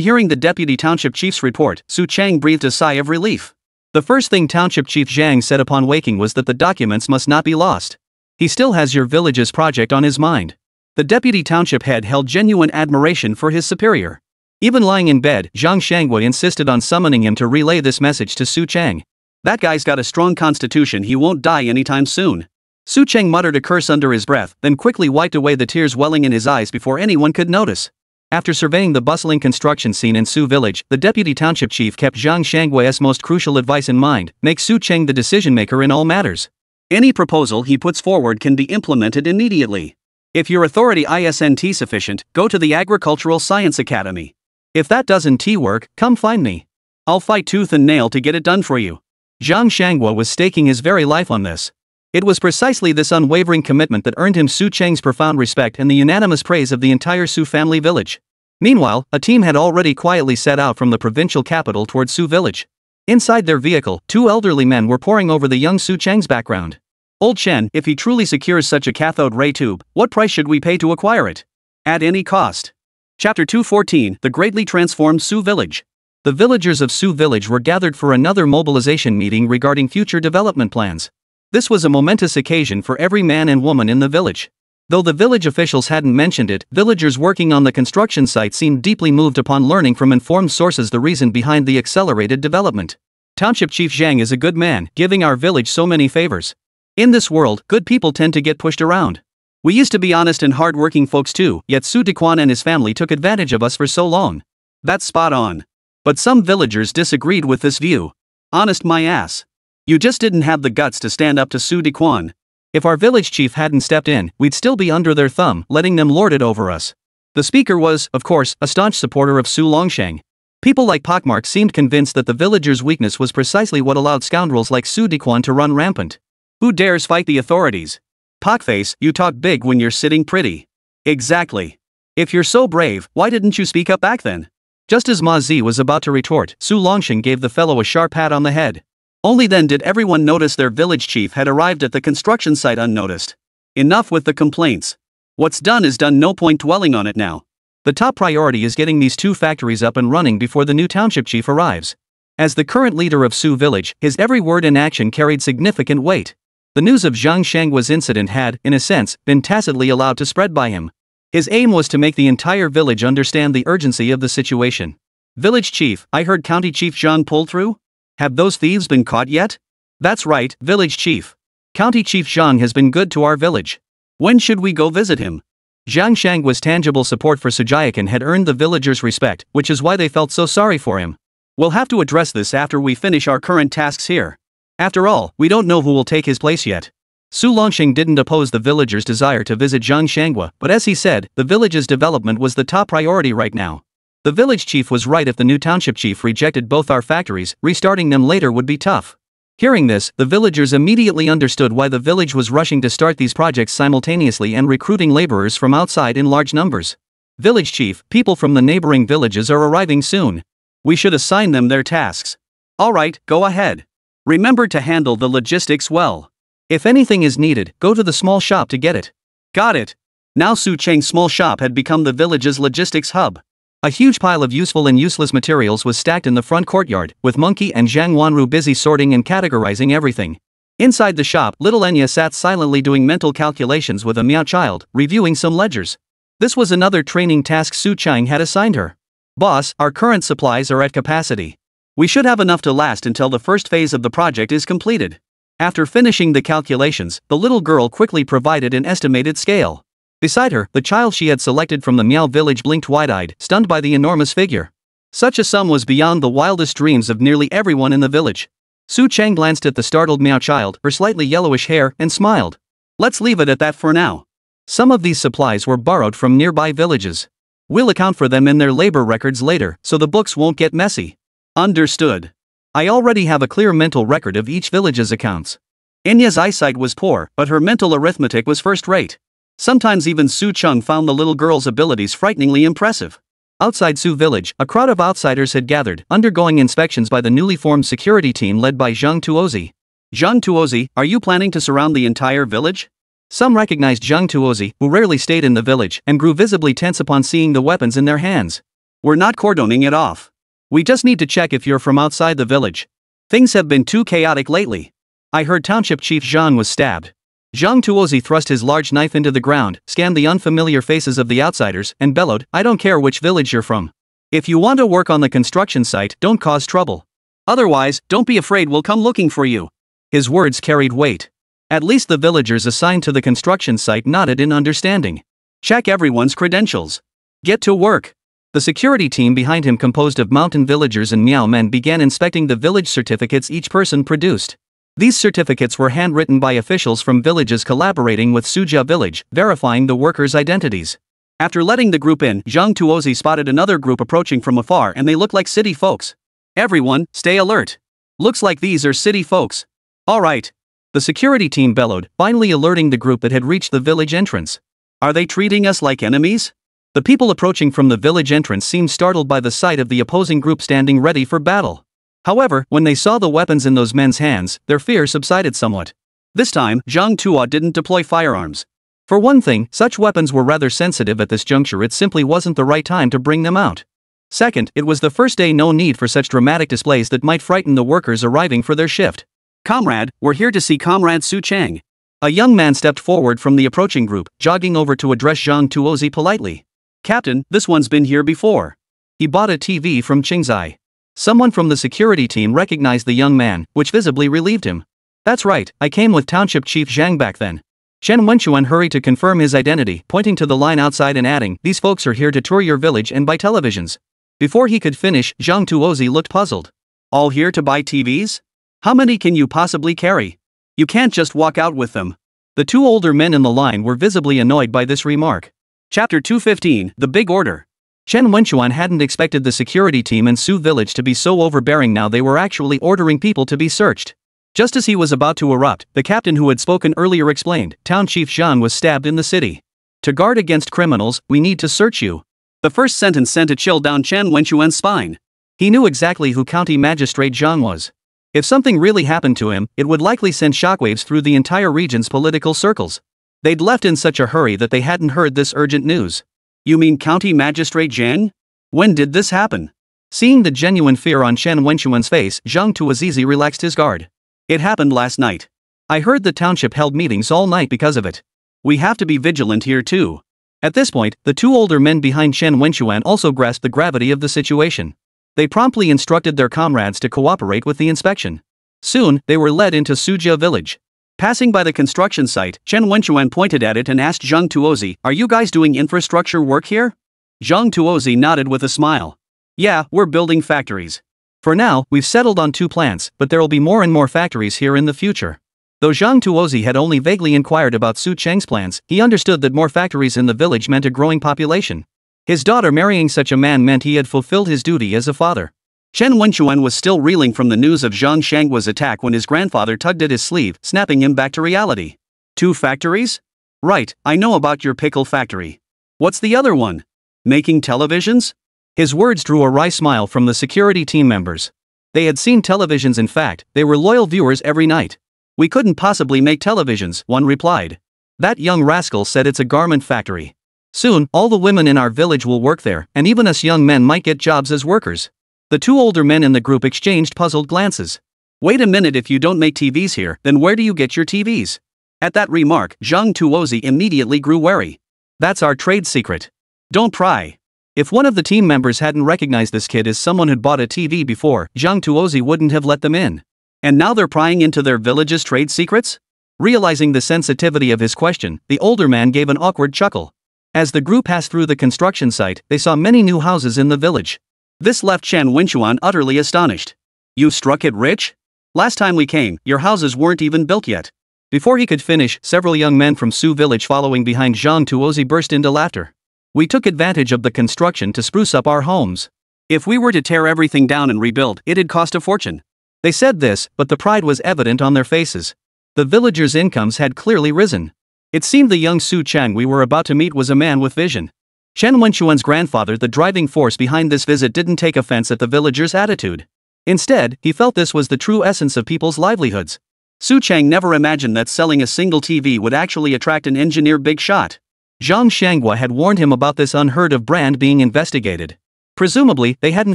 hearing the deputy township chief's report, Su Chang breathed a sigh of relief. The first thing Township Chief Zhang said upon waking was that the documents must not be lost. He still has your village's project on his mind. The deputy township head held genuine admiration for his superior. Even lying in bed, Zhang Shangwei insisted on summoning him to relay this message to Su Chang. That guy's got a strong constitution, he won't die anytime soon. Su Chang muttered a curse under his breath, then quickly wiped away the tears welling in his eyes before anyone could notice. After surveying the bustling construction scene in Su village, the deputy township chief kept Zhang Shangwei's most crucial advice in mind: make Su Chang the decision-maker in all matters. Any proposal he puts forward can be implemented immediately. If your authority isn't sufficient, go to the Agricultural Science Academy. If that doesn't work, come find me. I'll fight tooth and nail to get it done for you. Zhang Shangwei was staking his very life on this. It was precisely this unwavering commitment that earned him Su Chang's profound respect and the unanimous praise of the entire Su family village. Meanwhile, a team had already quietly set out from the provincial capital towards Su village. Inside their vehicle, two elderly men were poring over the young Su Chang's background. Old Chen, if he truly secures such a cathode ray tube, what price should we pay to acquire it? At any cost. Chapter 214, The Greatly Transformed Su Village. The villagers of Su village were gathered for another mobilization meeting regarding future development plans. This was a momentous occasion for every man and woman in the village. Though the village officials hadn't mentioned it, villagers working on the construction site seemed deeply moved upon learning from informed sources the reason behind the accelerated development. Township Chief Zhang is a good man, giving our village so many favors. In this world, good people tend to get pushed around. We used to be honest and hard-working folks too, yet Su Dequan and his family took advantage of us for so long. That's spot on. But some villagers disagreed with this view. Honest my ass. You just didn't have the guts to stand up to Su Dequan. If our village chief hadn't stepped in, we'd still be under their thumb, letting them lord it over us. The speaker was, of course, a staunch supporter of Su Longsheng. People like Pockmark seemed convinced that the villagers' weakness was precisely what allowed scoundrels like Su Dequan to run rampant. Who dares fight the authorities? Pockface, you talk big when you're sitting pretty. Exactly. If you're so brave, why didn't you speak up back then? Just as Ma Zi was about to retort, Su Longsheng gave the fellow a sharp pat on the head. Only then did everyone notice their village chief had arrived at the construction site unnoticed. Enough with the complaints. What's done is done, no point dwelling on it now. The top priority is getting these two factories up and running before the new township chief arrives. As the current leader of Su village, his every word and action carried significant weight. The news of Zhang Shangwei's incident had, in a sense, been tacitly allowed to spread by him. His aim was to make the entire village understand the urgency of the situation. Village chief, I heard County Chief Zhang pulled through? Have those thieves been caught yet? That's right, village chief. County Chief Zhang has been good to our village. When should we go visit him? Zhang Shangwei's tangible support for Sujayakan had earned the villagers' respect, which is why they felt so sorry for him. We'll have to address this after we finish our current tasks here. After all, we don't know who will take his place yet. Su Longsheng didn't oppose the villagers' desire to visit Zhang Shangwei, but as he said, the village's development was the top priority right now. The village chief was right. If the new township chief rejected both our factories, restarting them later would be tough. Hearing this, the villagers immediately understood why the village was rushing to start these projects simultaneously and recruiting laborers from outside in large numbers. Village chief, people from the neighboring villages are arriving soon. We should assign them their tasks. Alright, go ahead. Remember to handle the logistics well. If anything is needed, go to the small shop to get it. Got it. Now Su Chang's small shop had become the village's logistics hub. A huge pile of useful and useless materials was stacked in the front courtyard, with Monkey and Zhang Wanru busy sorting and categorizing everything. Inside the shop, little Enya sat silently doing mental calculations with a Miao child, reviewing some ledgers. This was another training task Su Chang had assigned her. Boss, our current supplies are at capacity. We should have enough to last until the first phase of the project is completed. After finishing the calculations, the little girl quickly provided an estimated scale. Beside her, the child she had selected from the Miao village blinked wide-eyed, stunned by the enormous figure. Such a sum was beyond the wildest dreams of nearly everyone in the village. Su Chang glanced at the startled Miao child, her slightly yellowish hair, and smiled. Let's leave it at that for now. Some of these supplies were borrowed from nearby villages. We'll account for them in their labor records later, so the books won't get messy. Understood. I already have a clear mental record of each village's accounts. Enya's eyesight was poor, but her mental arithmetic was first-rate. Sometimes even Su Chang found the little girl's abilities frighteningly impressive. Outside Su village, a crowd of outsiders had gathered, undergoing inspections by the newly formed security team led by Zhang Tuozi. Zhang Tuozi, are you planning to surround the entire village? Some recognized Zhang Tuozi, who rarely stayed in the village, and grew visibly tense upon seeing the weapons in their hands. We're not cordoning it off. We just need to check if you're from outside the village. Things have been too chaotic lately. I heard Township Chief Zhang was stabbed. Zhang Tuozi thrust his large knife into the ground, scanned the unfamiliar faces of the outsiders, and bellowed, I don't care which village you're from. If you want to work on the construction site, don't cause trouble. Otherwise, don't be afraid we'll come looking for you. His words carried weight. At least the villagers assigned to the construction site nodded in understanding. Check everyone's credentials. Get to work. The security team behind him, composed of mountain villagers and Miao men, began inspecting the village certificates each person produced. These certificates were handwritten by officials from villages collaborating with Suja village, verifying the workers' identities. After letting the group in, Zhang Tuozi spotted another group approaching from afar, and they looked like city folks. Everyone, stay alert. Looks like these are city folks. Alright. The security team bellowed, finally alerting the group that had reached the village entrance. Are they treating us like enemies? The people approaching from the village entrance seemed startled by the sight of the opposing group standing ready for battle. However, when they saw the weapons in those men's hands, their fear subsided somewhat. This time, Zhang Tuo didn't deploy firearms. For one thing, such weapons were rather sensitive at this juncture. It simply wasn't the right time to bring them out. Second, it was the first day, no need for such dramatic displays that might frighten the workers arriving for their shift. Comrade, we're here to see Comrade Su Chang. A young man stepped forward from the approaching group, jogging over to address Zhang Tuozi politely. Captain, this one's been here before. He bought a TV from Qingzai. Someone from the security team recognized the young man, which visibly relieved him. That's right, I came with Township Chief Zhang back then. Chen Wenchuan hurried to confirm his identity, pointing to the line outside and adding, these folks are here to tour your village and buy televisions. Before he could finish, Zhang Tuozi looked puzzled. All here to buy TVs? How many can you possibly carry? You can't just walk out with them. The two older men in the line were visibly annoyed by this remark. Chapter 215, The Big Order. Chen Wenchuan hadn't expected the security team in Su village to be so overbearing. Now they were actually ordering people to be searched. Just as he was about to erupt, the captain who had spoken earlier explained, Town Chief Zhan was stabbed in the city. To guard against criminals, we need to search you. The first sentence sent a chill down Chen Wenchuan's spine. He knew exactly who County Magistrate Zhang was. If something really happened to him, it would likely send shockwaves through the entire region's political circles. They'd left in such a hurry that they hadn't heard this urgent news. You mean County Magistrate Zhang? When did this happen? Seeing the genuine fear on Chen Wenchuan's face, Zhang Tuozizi relaxed his guard. It happened last night. I heard the township held meetings all night because of it. We have to be vigilant here too. At this point, the two older men behind Chen Wenchuan also grasped the gravity of the situation. They promptly instructed their comrades to cooperate with the inspection. Soon, they were led into Sujia village. Passing by the construction site, Chen Wenchuan pointed at it and asked Zhang Tuozi, are you guys doing infrastructure work here? Zhang Tuozi nodded with a smile. Yeah, we're building factories. For now, we've settled on 2 plants, but there'll be more and more factories here in the future. Though Zhang Tuozi had only vaguely inquired about Su Cheng's plans, he understood that more factories in the village meant a growing population. His daughter marrying such a man meant he had fulfilled his duty as a father. Chen Wenchuan was still reeling from the news of Zhang Shangwa's attack when his grandfather tugged at his sleeve, snapping him back to reality. 2 factories? Right, I know about your pickle factory. What's the other one? Making televisions? His words drew a wry smile from the security team members. They had seen televisions. In fact, they were loyal viewers every night. We couldn't possibly make televisions, one replied. That young rascal said it's a garment factory. Soon, all the women in our village will work there, and even us young men might get jobs as workers. The 2 older men in the group exchanged puzzled glances. Wait a minute, if you don't make TVs here, then where do you get your TVs? At that remark, Zhang Tuozi immediately grew wary. That's our trade secret. Don't pry. If one of the team members hadn't recognized this kid as someone who'd bought a TV before, Zhang Tuozi wouldn't have let them in. And now they're prying into their village's trade secrets? Realizing the sensitivity of his question, the older man gave an awkward chuckle. As the group passed through the construction site, they saw many new houses in the village. This left Chen Wenchuan utterly astonished. You struck it rich? Last time we came, your houses weren't even built yet. Before he could finish, several young men from Su village following behind Zhang Tuozi burst into laughter. We took advantage of the construction to spruce up our homes. If we were to tear everything down and rebuild, it'd cost a fortune. They said this, but the pride was evident on their faces. The villagers' incomes had clearly risen. It seemed the young Su Chang we were about to meet was a man with vision. Chen Wenchuan's grandfather, the driving force behind this visit, didn't take offense at the villagers' attitude. Instead, he felt this was the true essence of people's livelihoods. Su Chang never imagined that selling a single TV would actually attract an engineer big shot. Zhang Shangwa had warned him about this unheard of brand being investigated. Presumably, they hadn't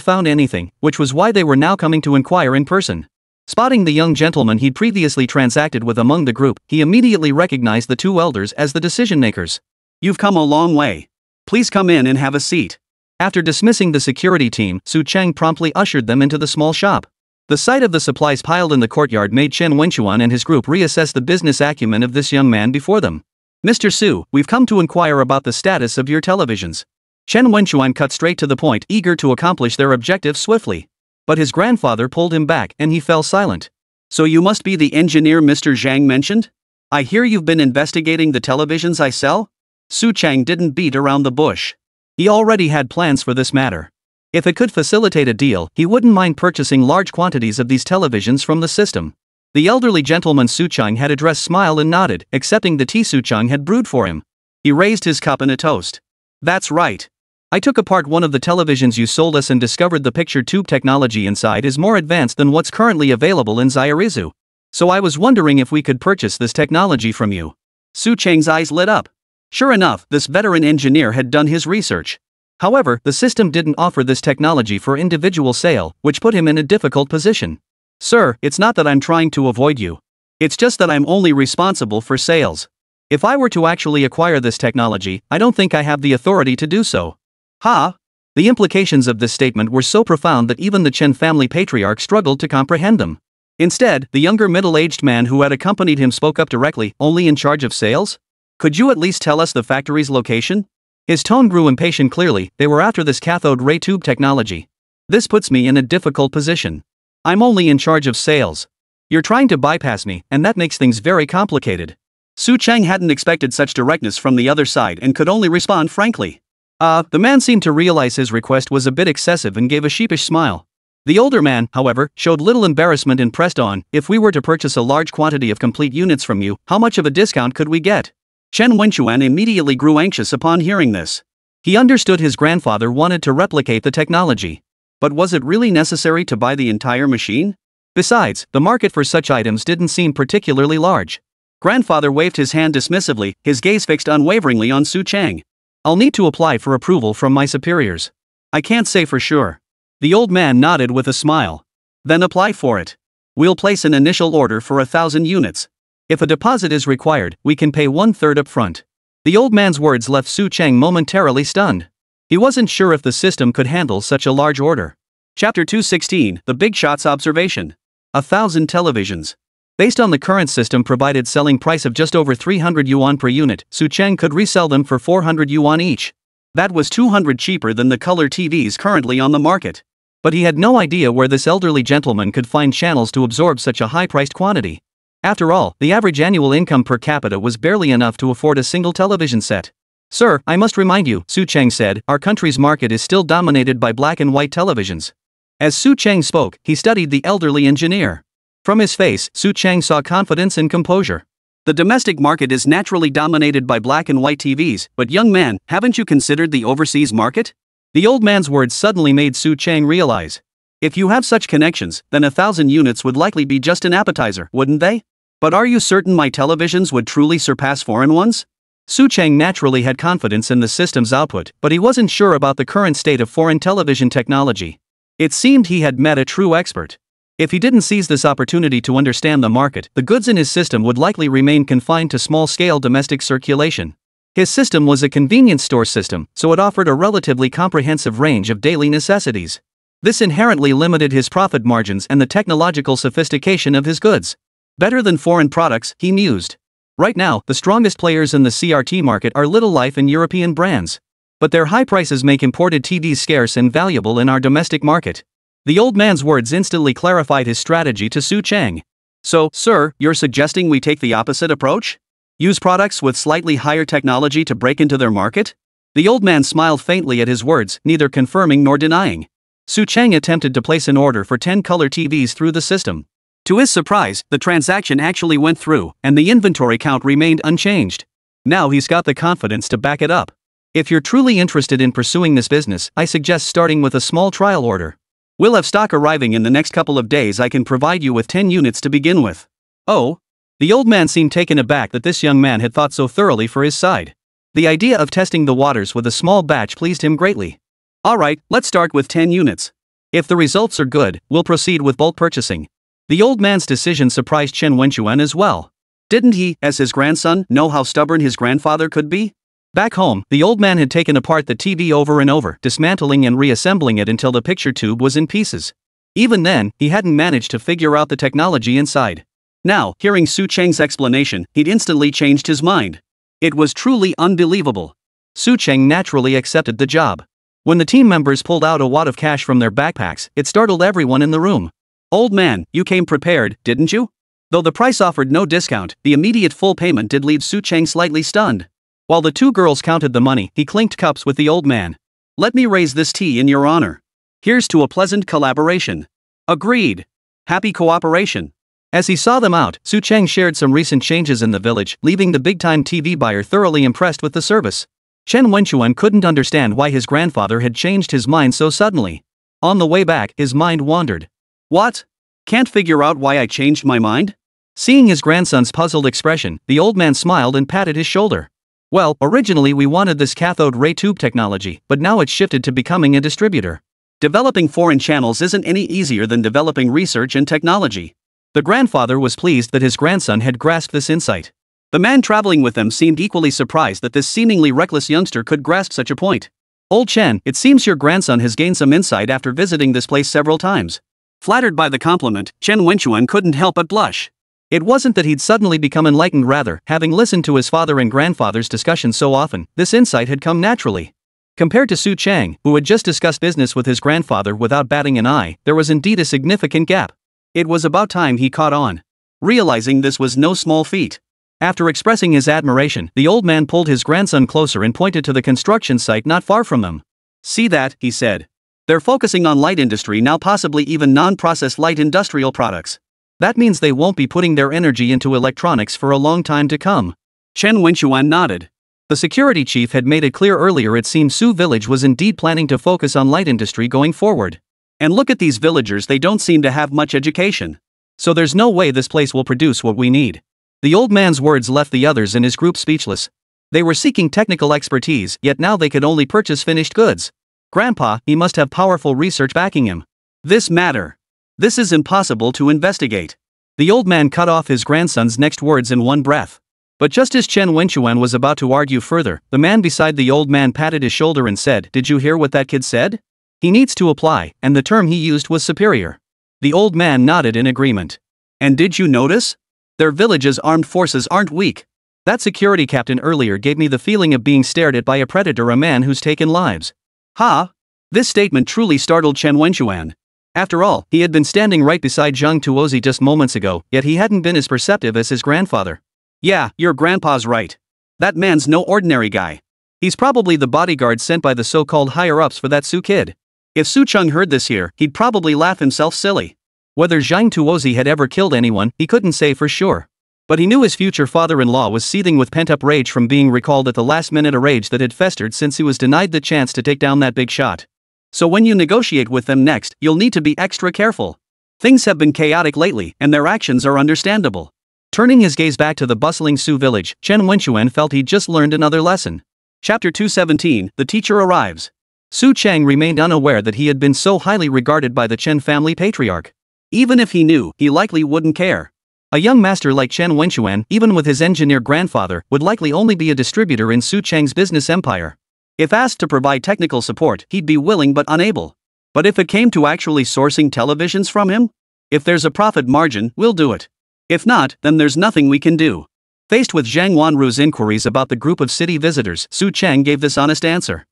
found anything, which was why they were now coming to inquire in person. Spotting the young gentleman he'd previously transacted with among the group, he immediately recognized the two elders as the decision-makers. "You've come a long way. Please come in and have a seat." After dismissing the security team, Su Cheng promptly ushered them into the small shop. The sight of the supplies piled in the courtyard made Chen Wenchuan and his group reassess the business acumen of this young man before them. "Mr. Su, we've come to inquire about the status of your televisions." Chen Wenchuan cut straight to the point, eager to accomplish their objective swiftly. But his grandfather pulled him back and he fell silent. "So you must be the engineer Mr. Zhang mentioned? I hear you've been investigating the televisions I sell?" Su Cheng didn't beat around the bush. He already had plans for this matter. If it could facilitate a deal, he wouldn't mind purchasing large quantities of these televisions from the system. The elderly gentleman Su Cheng had addressed smiled and nodded, accepting the tea Su Cheng had brewed for him. He raised his cup in a toast. "That's right. I took apart one of the televisions you sold us and discovered the picture tube technology inside is more advanced than what's currently available in Zairizu. So I was wondering if we could purchase this technology from you." Su Cheng's eyes lit up. Sure enough, this veteran engineer had done his research. However, the system didn't offer this technology for individual sale, which put him in a difficult position. "Sir, it's not that I'm trying to avoid you. It's just that I'm only responsible for sales. If I were to actually acquire this technology, I don't think I have the authority to do so." "Ha?" The implications of this statement were so profound that even the Chen family patriarch struggled to comprehend them. Instead, the younger middle-aged man who had accompanied him spoke up directly, "Only in charge of sales? Could you at least tell us the factory's location?" His tone grew impatient. Clearly, they were after this cathode ray tube technology. "This puts me in a difficult position. I'm only in charge of sales. You're trying to bypass me, and that makes things very complicated." Su Cheng hadn't expected such directness from the other side and could only respond frankly. The man seemed to realize his request was a bit excessive and gave a sheepish smile. The older man, however, showed little embarrassment and pressed on, "If we were to purchase a large quantity of complete units from you, how much of a discount could we get?" Chen Wenchuan immediately grew anxious upon hearing this. He understood his grandfather wanted to replicate the technology. But was it really necessary to buy the entire machine? Besides, the market for such items didn't seem particularly large. Grandfather waved his hand dismissively, his gaze fixed unwaveringly on Su Cheng. "I'll need to apply for approval from my superiors. I can't say for sure." The old man nodded with a smile. "Then apply for it. We'll place an initial order for 1,000 units. If a deposit is required, we can pay 1/3 up front." The old man's words left Su Cheng momentarily stunned. He wasn't sure if the system could handle such a large order. Chapter 216, The Big Shots Observation. 1,000 televisions. Based on the current system provided selling price of just over 300 yuan per unit, Su Cheng could resell them for 400 yuan each. That was 200 cheaper than the color TVs currently on the market. But he had no idea where this elderly gentleman could find channels to absorb such a high-priced quantity. After all, the average annual income per capita was barely enough to afford a single television set. "Sir, I must remind you," Su Cheng said, "our country's market is still dominated by black and white televisions." As Su Cheng spoke, he studied the elderly engineer. From his face, Su Cheng saw confidence and composure. "The domestic market is naturally dominated by black and white TVs, but young man, haven't you considered the overseas market?" The old man's words suddenly made Su Cheng realize. If you have such connections, then 1,000 units would likely be just an appetizer, wouldn't they? "But are you certain my televisions would truly surpass foreign ones?" Su Cheng naturally had confidence in the system's output, but he wasn't sure about the current state of foreign television technology. It seemed he had met a true expert. If he didn't seize this opportunity to understand the market, the goods in his system would likely remain confined to small-scale domestic circulation. His system was a convenience store system, so it offered a relatively comprehensive range of daily necessities. This inherently limited his profit margins and the technological sophistication of his goods. Better than foreign products, he mused. Right now, the strongest players in the CRT market are Little Life and European brands. But their high prices make imported TVs scarce and valuable in our domestic market. The old man's words instantly clarified his strategy to Su Cheng. "So, sir, you're suggesting we take the opposite approach? Use products with slightly higher technology to break into their market?" The old man smiled faintly at his words, neither confirming nor denying. Su Cheng attempted to place an order for 10 color TVs through the system. To his surprise, the transaction actually went through, and the inventory count remained unchanged. Now he's got the confidence to back it up. "If you're truly interested in pursuing this business, I suggest starting with a small trial order. We'll have stock arriving in the next couple of days. I can provide you with 10 units to begin with." "Oh?" The old man seemed taken aback that this young man had thought so thoroughly for his side. The idea of testing the waters with a small batch pleased him greatly. Alright, let's start with 10 units. If the results are good, we'll proceed with bulk purchasing. The old man's decision surprised Chen Wenchuan as well. Didn't he, as his grandson, know how stubborn his grandfather could be? Back home, the old man had taken apart the TV over and over, dismantling and reassembling it until the picture tube was in pieces. Even then, he hadn't managed to figure out the technology inside. Now, hearing Su Cheng's explanation, he'd instantly changed his mind. It was truly unbelievable. Su Cheng naturally accepted the job. When the team members pulled out a wad of cash from their backpacks, it startled everyone in the room. Old man, you came prepared, didn't you? Though the price offered no discount, the immediate full payment did leave Su Cheng slightly stunned. While the two girls counted the money, he clinked cups with the old man. Let me raise this tea in your honor. Here's to a pleasant collaboration. Agreed. Happy cooperation. As he saw them out, Su Cheng shared some recent changes in the village, leaving the big-time TV buyer thoroughly impressed with the service. Chen Wenchuan couldn't understand why his grandfather had changed his mind so suddenly. On the way back, his mind wandered. What? Can't figure out why I changed my mind? Seeing his grandson's puzzled expression, the old man smiled and patted his shoulder. Well, originally we wanted this cathode ray tube technology, but now it's shifted to becoming a distributor. Developing foreign channels isn't any easier than developing research and technology. The grandfather was pleased that his grandson had grasped this insight. The man traveling with them seemed equally surprised that this seemingly reckless youngster could grasp such a point. Old Chen, it seems your grandson has gained some insight after visiting this place several times. Flattered by the compliment, Chen Wenchuan couldn't help but blush. It wasn't that he'd suddenly become enlightened, rather, having listened to his father and grandfather's discussions so often, this insight had come naturally. Compared to Su Cheng, who had just discussed business with his grandfather without batting an eye, there was indeed a significant gap. It was about time he caught on. Realizing this was no small feat. After expressing his admiration, the old man pulled his grandson closer and pointed to the construction site not far from them. See that, he said. They're focusing on light industry now, possibly even non-processed light industrial products. That means they won't be putting their energy into electronics for a long time to come. Chen Wenchuan nodded. The security chief had made it clear earlier it seemed Su Village was indeed planning to focus on light industry going forward. And look at these villagers, they don't seem to have much education. So there's no way this place will produce what we need. The old man's words left the others in his group speechless. They were seeking technical expertise, yet now they could only purchase finished goods. Grandpa, he must have powerful research backing him. This is impossible to investigate. The old man cut off his grandson's next words in one breath. But just as Chen Wenchuan was about to argue further, the man beside the old man patted his shoulder and said, "Did you hear what that kid said? He needs to apply," and the term he used was superior. The old man nodded in agreement. And did you notice? Their village's armed forces aren't weak. That security captain earlier gave me the feeling of being stared at by a predator, a man who's taken lives. Ha! This statement truly startled Chen Wenchuan. After all, he had been standing right beside Zhang Tuozi just moments ago, yet he hadn't been as perceptive as his grandfather. Yeah, your grandpa's right. That man's no ordinary guy. He's probably the bodyguard sent by the so-called higher-ups for that Su kid. If Su Cheng heard this here, he'd probably laugh himself silly. Whether Zhang Tuozi had ever killed anyone, he couldn't say for sure. But he knew his future father-in-law was seething with pent-up rage from being recalled at the last minute, a rage that had festered since he was denied the chance to take down that big shot. So when you negotiate with them next, you'll need to be extra careful. Things have been chaotic lately, and their actions are understandable. Turning his gaze back to the bustling Su village, Chen Wenchuan felt he'd just learned another lesson. Chapter 217, The Teacher Arrives. Su Cheng remained unaware that he had been so highly regarded by the Chen family patriarch. Even if he knew, he likely wouldn't care. A young master like Chen Wenchuan, even with his engineer grandfather, would likely only be a distributor in Su Cheng's business empire. If asked to provide technical support, he'd be willing but unable. But if it came to actually sourcing televisions from him? If there's a profit margin, we'll do it. If not, then there's nothing we can do. Faced with Zhang Wanru's inquiries about the group of city visitors, Su Cheng gave this honest answer.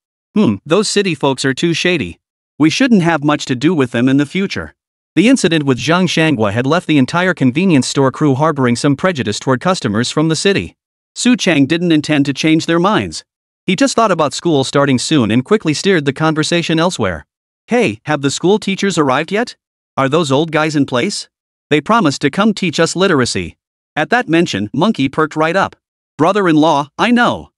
Those city folks are too shady. We shouldn't have much to do with them in the future. The incident with Zhang Shanghua had left the entire convenience store crew harboring some prejudice toward customers from the city. Su Cheng didn't intend to change their minds. He just thought about school starting soon and quickly steered the conversation elsewhere. Hey, have the school teachers arrived yet? Are those old guys in place? They promised to come teach us literacy. At that mention, Monkey perked right up. Brother-in-law, I know.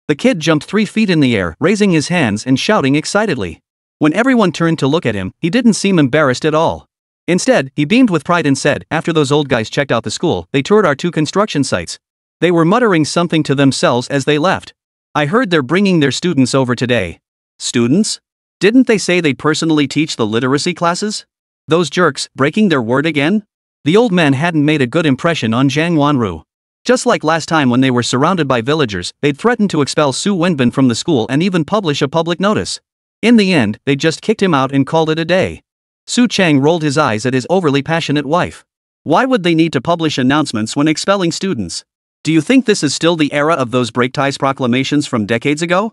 The kid jumped 3 feet in the air, raising his hands and shouting excitedly. When everyone turned to look at him, he didn't seem embarrassed at all. Instead, he beamed with pride and said, after those old guys checked out the school, they toured our 2 construction sites. They were muttering something to themselves as they left. I heard they're bringing their students over today. Students? Didn't they say they'd personally teach the literacy classes? Those jerks, breaking their word again? The old man hadn't made a good impression on Zhang Wanru. Just like last time when they were surrounded by villagers, they'd threatened to expel Su Wenbin from the school and even publish a public notice. In the end, they just kicked him out and called it a day. Su Chang rolled his eyes at his overly passionate wife. Why would they need to publish announcements when expelling students? Do you think this is still the era of those break ties proclamations from decades ago?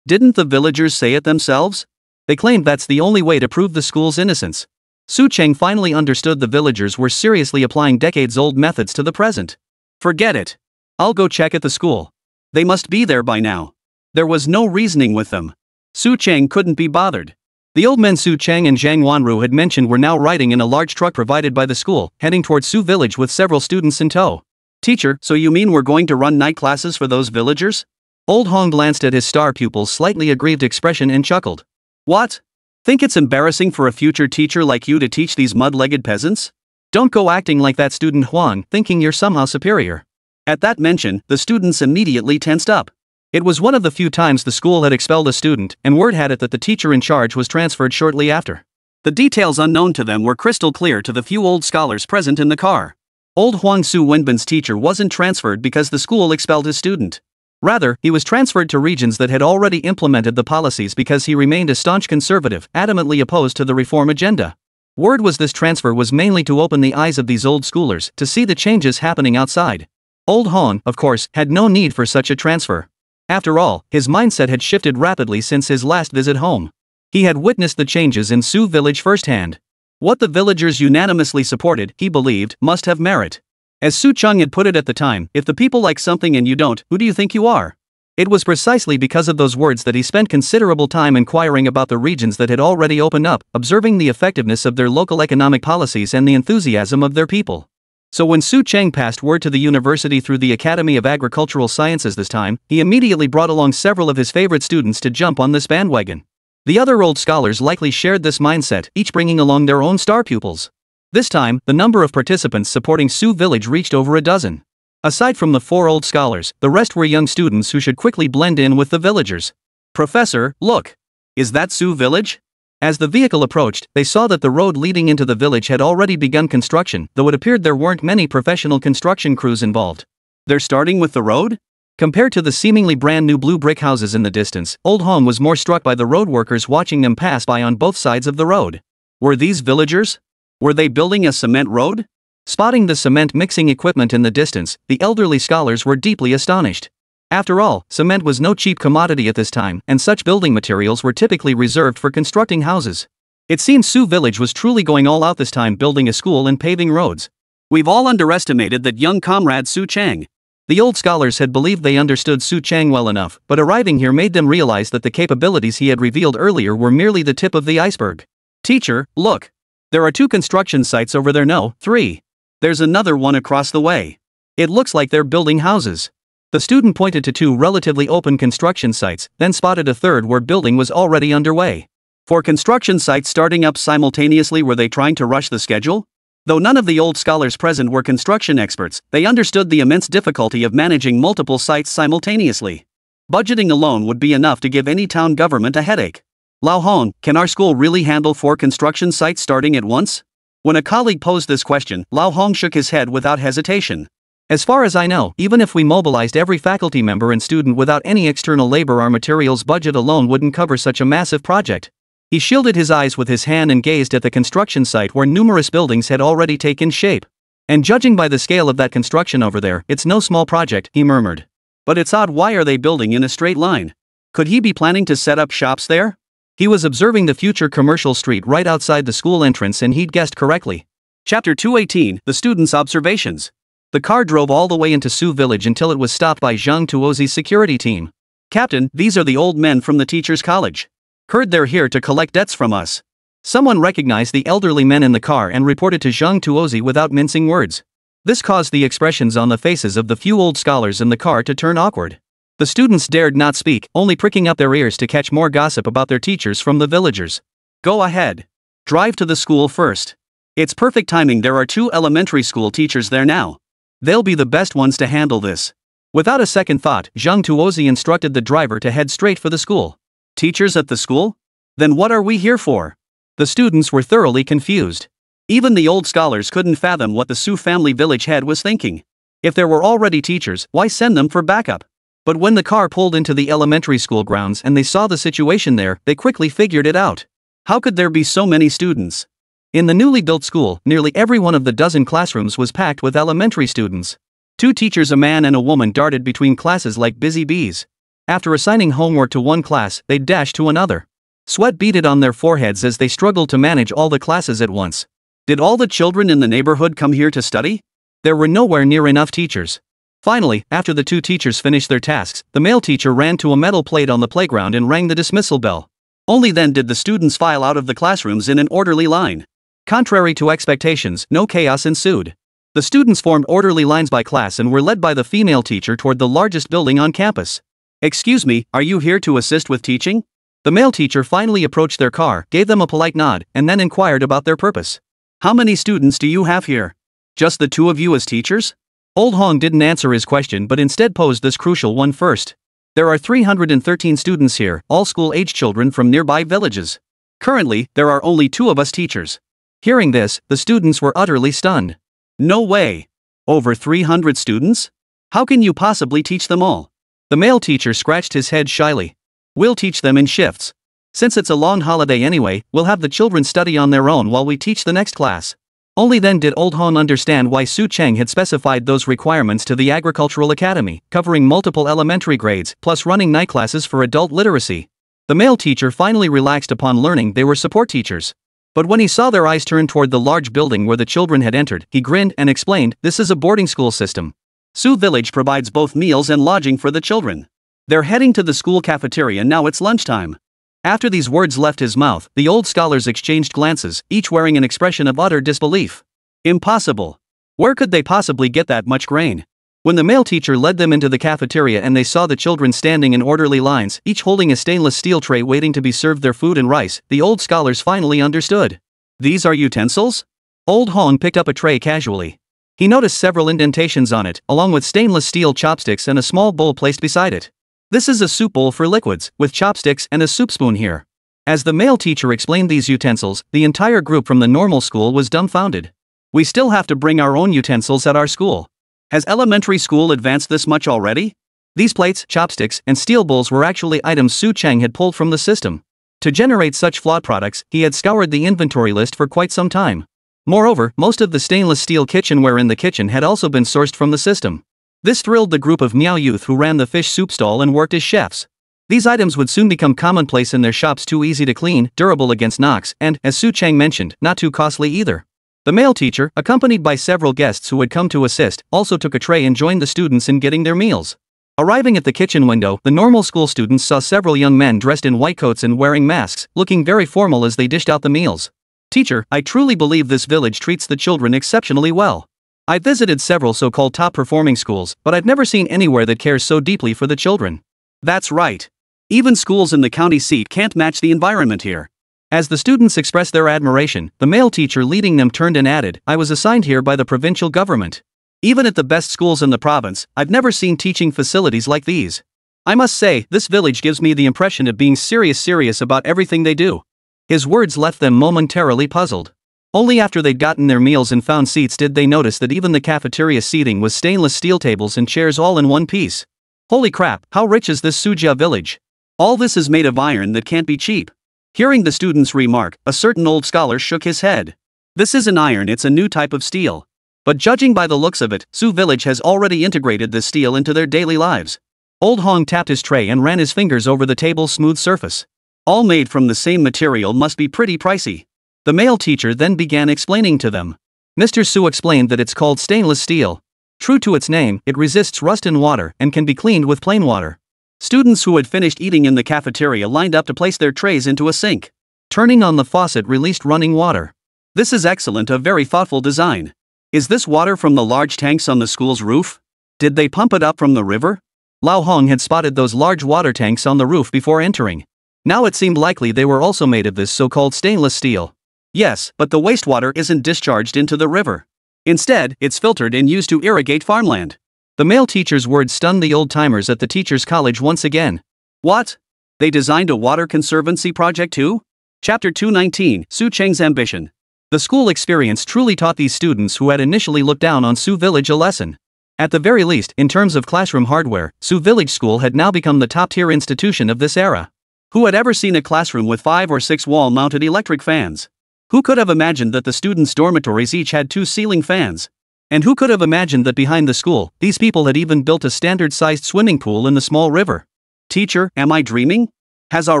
Didn't the villagers say it themselves? They claimed that's the only way to prove the school's innocence. Su Cheng finally understood the villagers were seriously applying decades-old methods to the present. Forget it. I'll go check at the school. They must be there by now. There was no reasoning with them. Su Cheng couldn't be bothered. The old men Su Cheng and Zhang Wanru had mentioned were now riding in a large truck provided by the school, heading towards Su village with several students in tow. Teacher, so you mean we're going to run night classes for those villagers? Old Hong glanced at his star pupil's slightly aggrieved expression and chuckled. What? Think it's embarrassing for a future teacher like you to teach these mud-legged peasants? Don't go acting like that student Huang, thinking you're somehow superior. At that mention, the students immediately tensed up. It was one of the few times the school had expelled a student, and word had it that the teacher in charge was transferred shortly after. The details unknown to them were crystal clear to the few old scholars present in the car. Old Huang Su Wenbin's teacher wasn't transferred because the school expelled his student. Rather, he was transferred to regions that had already implemented the policies because he remained a staunch conservative, adamantly opposed to the reform agenda. Word was this transfer was mainly to open the eyes of these old schoolers to see the changes happening outside. Old Hong, of course, had no need for such a transfer. After all, his mindset had shifted rapidly since his last visit home. He had witnessed the changes in Su village firsthand. What the villagers unanimously supported, he believed, must have merit. As Su Chung had put it at the time, if the people like something and you don't, who do you think you are? It was precisely because of those words that he spent considerable time inquiring about the regions that had already opened up, observing the effectiveness of their local economic policies and the enthusiasm of their people. So when Su Cheng passed word to the university through the Academy of Agricultural Sciences this time, he immediately brought along several of his favorite students to jump on this bandwagon. The other old scholars likely shared this mindset, each bringing along their own star pupils. This time, the number of participants supporting Su village reached over a dozen. Aside from the 4 old scholars, the rest were young students who should quickly blend in with the villagers. Professor, look! Is that Su village? As the vehicle approached, they saw that the road leading into the village had already begun construction, though it appeared there weren't many professional construction crews involved. They're starting with the road? Compared to the seemingly brand new blue brick houses in the distance, Old Hong was more struck by the road workers watching them pass by on both sides of the road. Were these villagers? Were they building a cement road? Spotting the cement mixing equipment in the distance, the elderly scholars were deeply astonished. After all, cement was no cheap commodity at this time, and such building materials were typically reserved for constructing houses. It seemed Su village was truly going all out this time, building a school and paving roads. We've all underestimated that young comrade Su Chang. The old scholars had believed they understood Su Chang well enough, but arriving here made them realize that the capabilities he had revealed earlier were merely the tip of the iceberg. Teacher, look! There are 2 construction sites over there. No, 3. There's another one across the way. It looks like they're building houses. The student pointed to 2 relatively open construction sites, then spotted a third where building was already underway. 4 construction sites starting up simultaneously. Were they trying to rush the schedule? Though none of the old scholars present were construction experts, they understood the immense difficulty of managing multiple sites simultaneously. Budgeting alone would be enough to give any town government a headache. Lao Hong, can our school really handle 4 construction sites starting at once? When a colleague posed this question, Lao Hong shook his head without hesitation. As far as I know, even if we mobilized every faculty member and student without any external labor, our materials budget alone wouldn't cover such a massive project. He shielded his eyes with his hand and gazed at the construction site where numerous buildings had already taken shape. And judging by the scale of that construction over there, it's no small project, he murmured. But it's odd, why are they building in a straight line? Could he be planning to set up shops there? He was observing the future commercial street right outside the school entrance and he'd guessed correctly. Chapter 218, The Students' Observations. The car drove all the way into Su village until it was stopped by Zhang Tuozi's security team. Captain, these are the old men from the teacher's college. Heard they're here to collect debts from us. Someone recognized the elderly men in the car and reported to Zhang Tuozi without mincing words. This caused the expressions on the faces of the few old scholars in the car to turn awkward. The students dared not speak, only pricking up their ears to catch more gossip about their teachers from the villagers. Go ahead. Drive to the school first. It's perfect timing, there are 2 elementary school teachers there now. They'll be the best ones to handle this. Without a second thought, Zhang Tuozi instructed the driver to head straight for the school. Teachers at the school? Then what are we here for? The students were thoroughly confused. Even the old scholars couldn't fathom what the Su family village head was thinking. If there were already teachers, why send them for backup? But when the car pulled into the elementary school grounds and they saw the situation there, they quickly figured it out. How could there be so many students? In the newly built school, nearly every one of the dozen classrooms was packed with elementary students. 2 teachers, a man and a woman, darted between classes like busy bees. After assigning homework to one class, they'd dash to another. Sweat beaded on their foreheads as they struggled to manage all the classes at once. Did all the children in the neighborhood come here to study? There were nowhere near enough teachers. Finally, after the 2 teachers finished their tasks, the male teacher ran to a metal plate on the playground and rang the dismissal bell. Only then did the students file out of the classrooms in an orderly line. Contrary to expectations, no chaos ensued. The students formed orderly lines by class and were led by the female teacher toward the largest building on campus. "Excuse me, are you here to assist with teaching?" The male teacher finally approached their car, gave them a polite nod, and then inquired about their purpose. "How many students do you have here? Just the 2 of you as teachers?" Old Hong didn't answer his question but instead posed this crucial one first. "There are 313 students here, all school-age children from nearby villages. Currently, there are only 2 of us teachers." Hearing this, the students were utterly stunned. "No way! Over 300 students? How can you possibly teach them all?" The male teacher scratched his head shyly. "We'll teach them in shifts. Since it's a long holiday anyway, we'll have the children study on their own while we teach the next class." Only then did Old Hong understand why Su Cheng had specified those requirements to the Agricultural Academy, covering multiple elementary grades, plus running night classes for adult literacy. The male teacher finally relaxed upon learning they were support teachers. But when he saw their eyes turn toward the large building where the children had entered, he grinned and explained, "This is a boarding school system. Su Village provides both meals and lodging for the children. They're heading to the school cafeteria now, it's lunchtime." After these words left his mouth, the old scholars exchanged glances, each wearing an expression of utter disbelief. Impossible. Where could they possibly get that much grain? When the male teacher led them into the cafeteria and they saw the children standing in orderly lines, each holding a stainless steel tray waiting to be served their food and rice, the old scholars finally understood. "These are utensils?" Old Hong picked up a tray casually. He noticed several indentations on it, along with stainless steel chopsticks and a small bowl placed beside it. "This is a soup bowl for liquids, with chopsticks and a soup spoon here." As the male teacher explained these utensils, the entire group from the normal school was dumbfounded. "We still have to bring our own utensils at our school. Has elementary school advanced this much already?" These plates, chopsticks, and steel bowls were actually items Su Cheng had pulled from the system. To generate such flawed products, he had scoured the inventory list for quite some time. Moreover, most of the stainless steel kitchenware in the kitchen had also been sourced from the system. This thrilled the group of Miao youth who ran the fish soup stall and worked as chefs. These items would soon become commonplace in their shops, too easy to clean, durable against knocks, and, as Su Cheng mentioned, not too costly either. The male teacher, accompanied by several guests who had come to assist, also took a tray and joined the students in getting their meals. Arriving at the kitchen window, the normal school students saw several young men dressed in white coats and wearing masks, looking very formal as they dished out the meals. "Teacher, I truly believe this village treats the children exceptionally well. I've visited several so-called top-performing schools, but I've never seen anywhere that cares so deeply for the children." "That's right. Even schools in the county seat can't match the environment here." As the students expressed their admiration, the male teacher leading them turned and added, "I was assigned here by the provincial government. Even at the best schools in the province, I've never seen teaching facilities like these. I must say, this village gives me the impression of being serious about everything they do." His words left them momentarily puzzled. Only after they'd gotten their meals and found seats did they notice that even the cafeteria seating was stainless steel tables and chairs all in one piece. Holy crap, how rich is this Sujia village? All this is made of iron that can't be cheap. Hearing the student's remark, a certain old scholar shook his head. "This isn't iron, it's a new type of steel. But judging by the looks of it, Su Village has already integrated this steel into their daily lives." Old Hong tapped his tray and ran his fingers over the table's smooth surface. "All made from the same material must be pretty pricey." The male teacher then began explaining to them. Mr. Su explained that it's called stainless steel. True to its name, it resists rust in water and can be cleaned with plain water. Students who had finished eating in the cafeteria lined up to place their trays into a sink. Turning on the faucet released running water. "This is excellent, a very thoughtful design. Is this water from the large tanks on the school's roof? Did they pump it up from the river?" Lao Hong had spotted those large water tanks on the roof before entering. Now it seemed likely they were also made of this so-called stainless steel. "Yes, but the wastewater isn't discharged into the river. Instead, it's filtered and used to irrigate farmland." The male teacher's words stunned the old-timers at the teacher's college once again. "What? They designed a water conservancy project too? Chapter 219, Su Cheng's Ambition. The school experience truly taught these students who had initially looked down on Su Village a lesson. At the very least, in terms of classroom hardware, Su Village School had now become the top-tier institution of this era. Who had ever seen a classroom with 5 or 6 wall-mounted electric fans? Who could have imagined that the students' dormitories each had 2 ceiling fans? And who could have imagined that behind the school, these people had even built a standard-sized swimming pool in the small river? Teacher, am I dreaming? Has our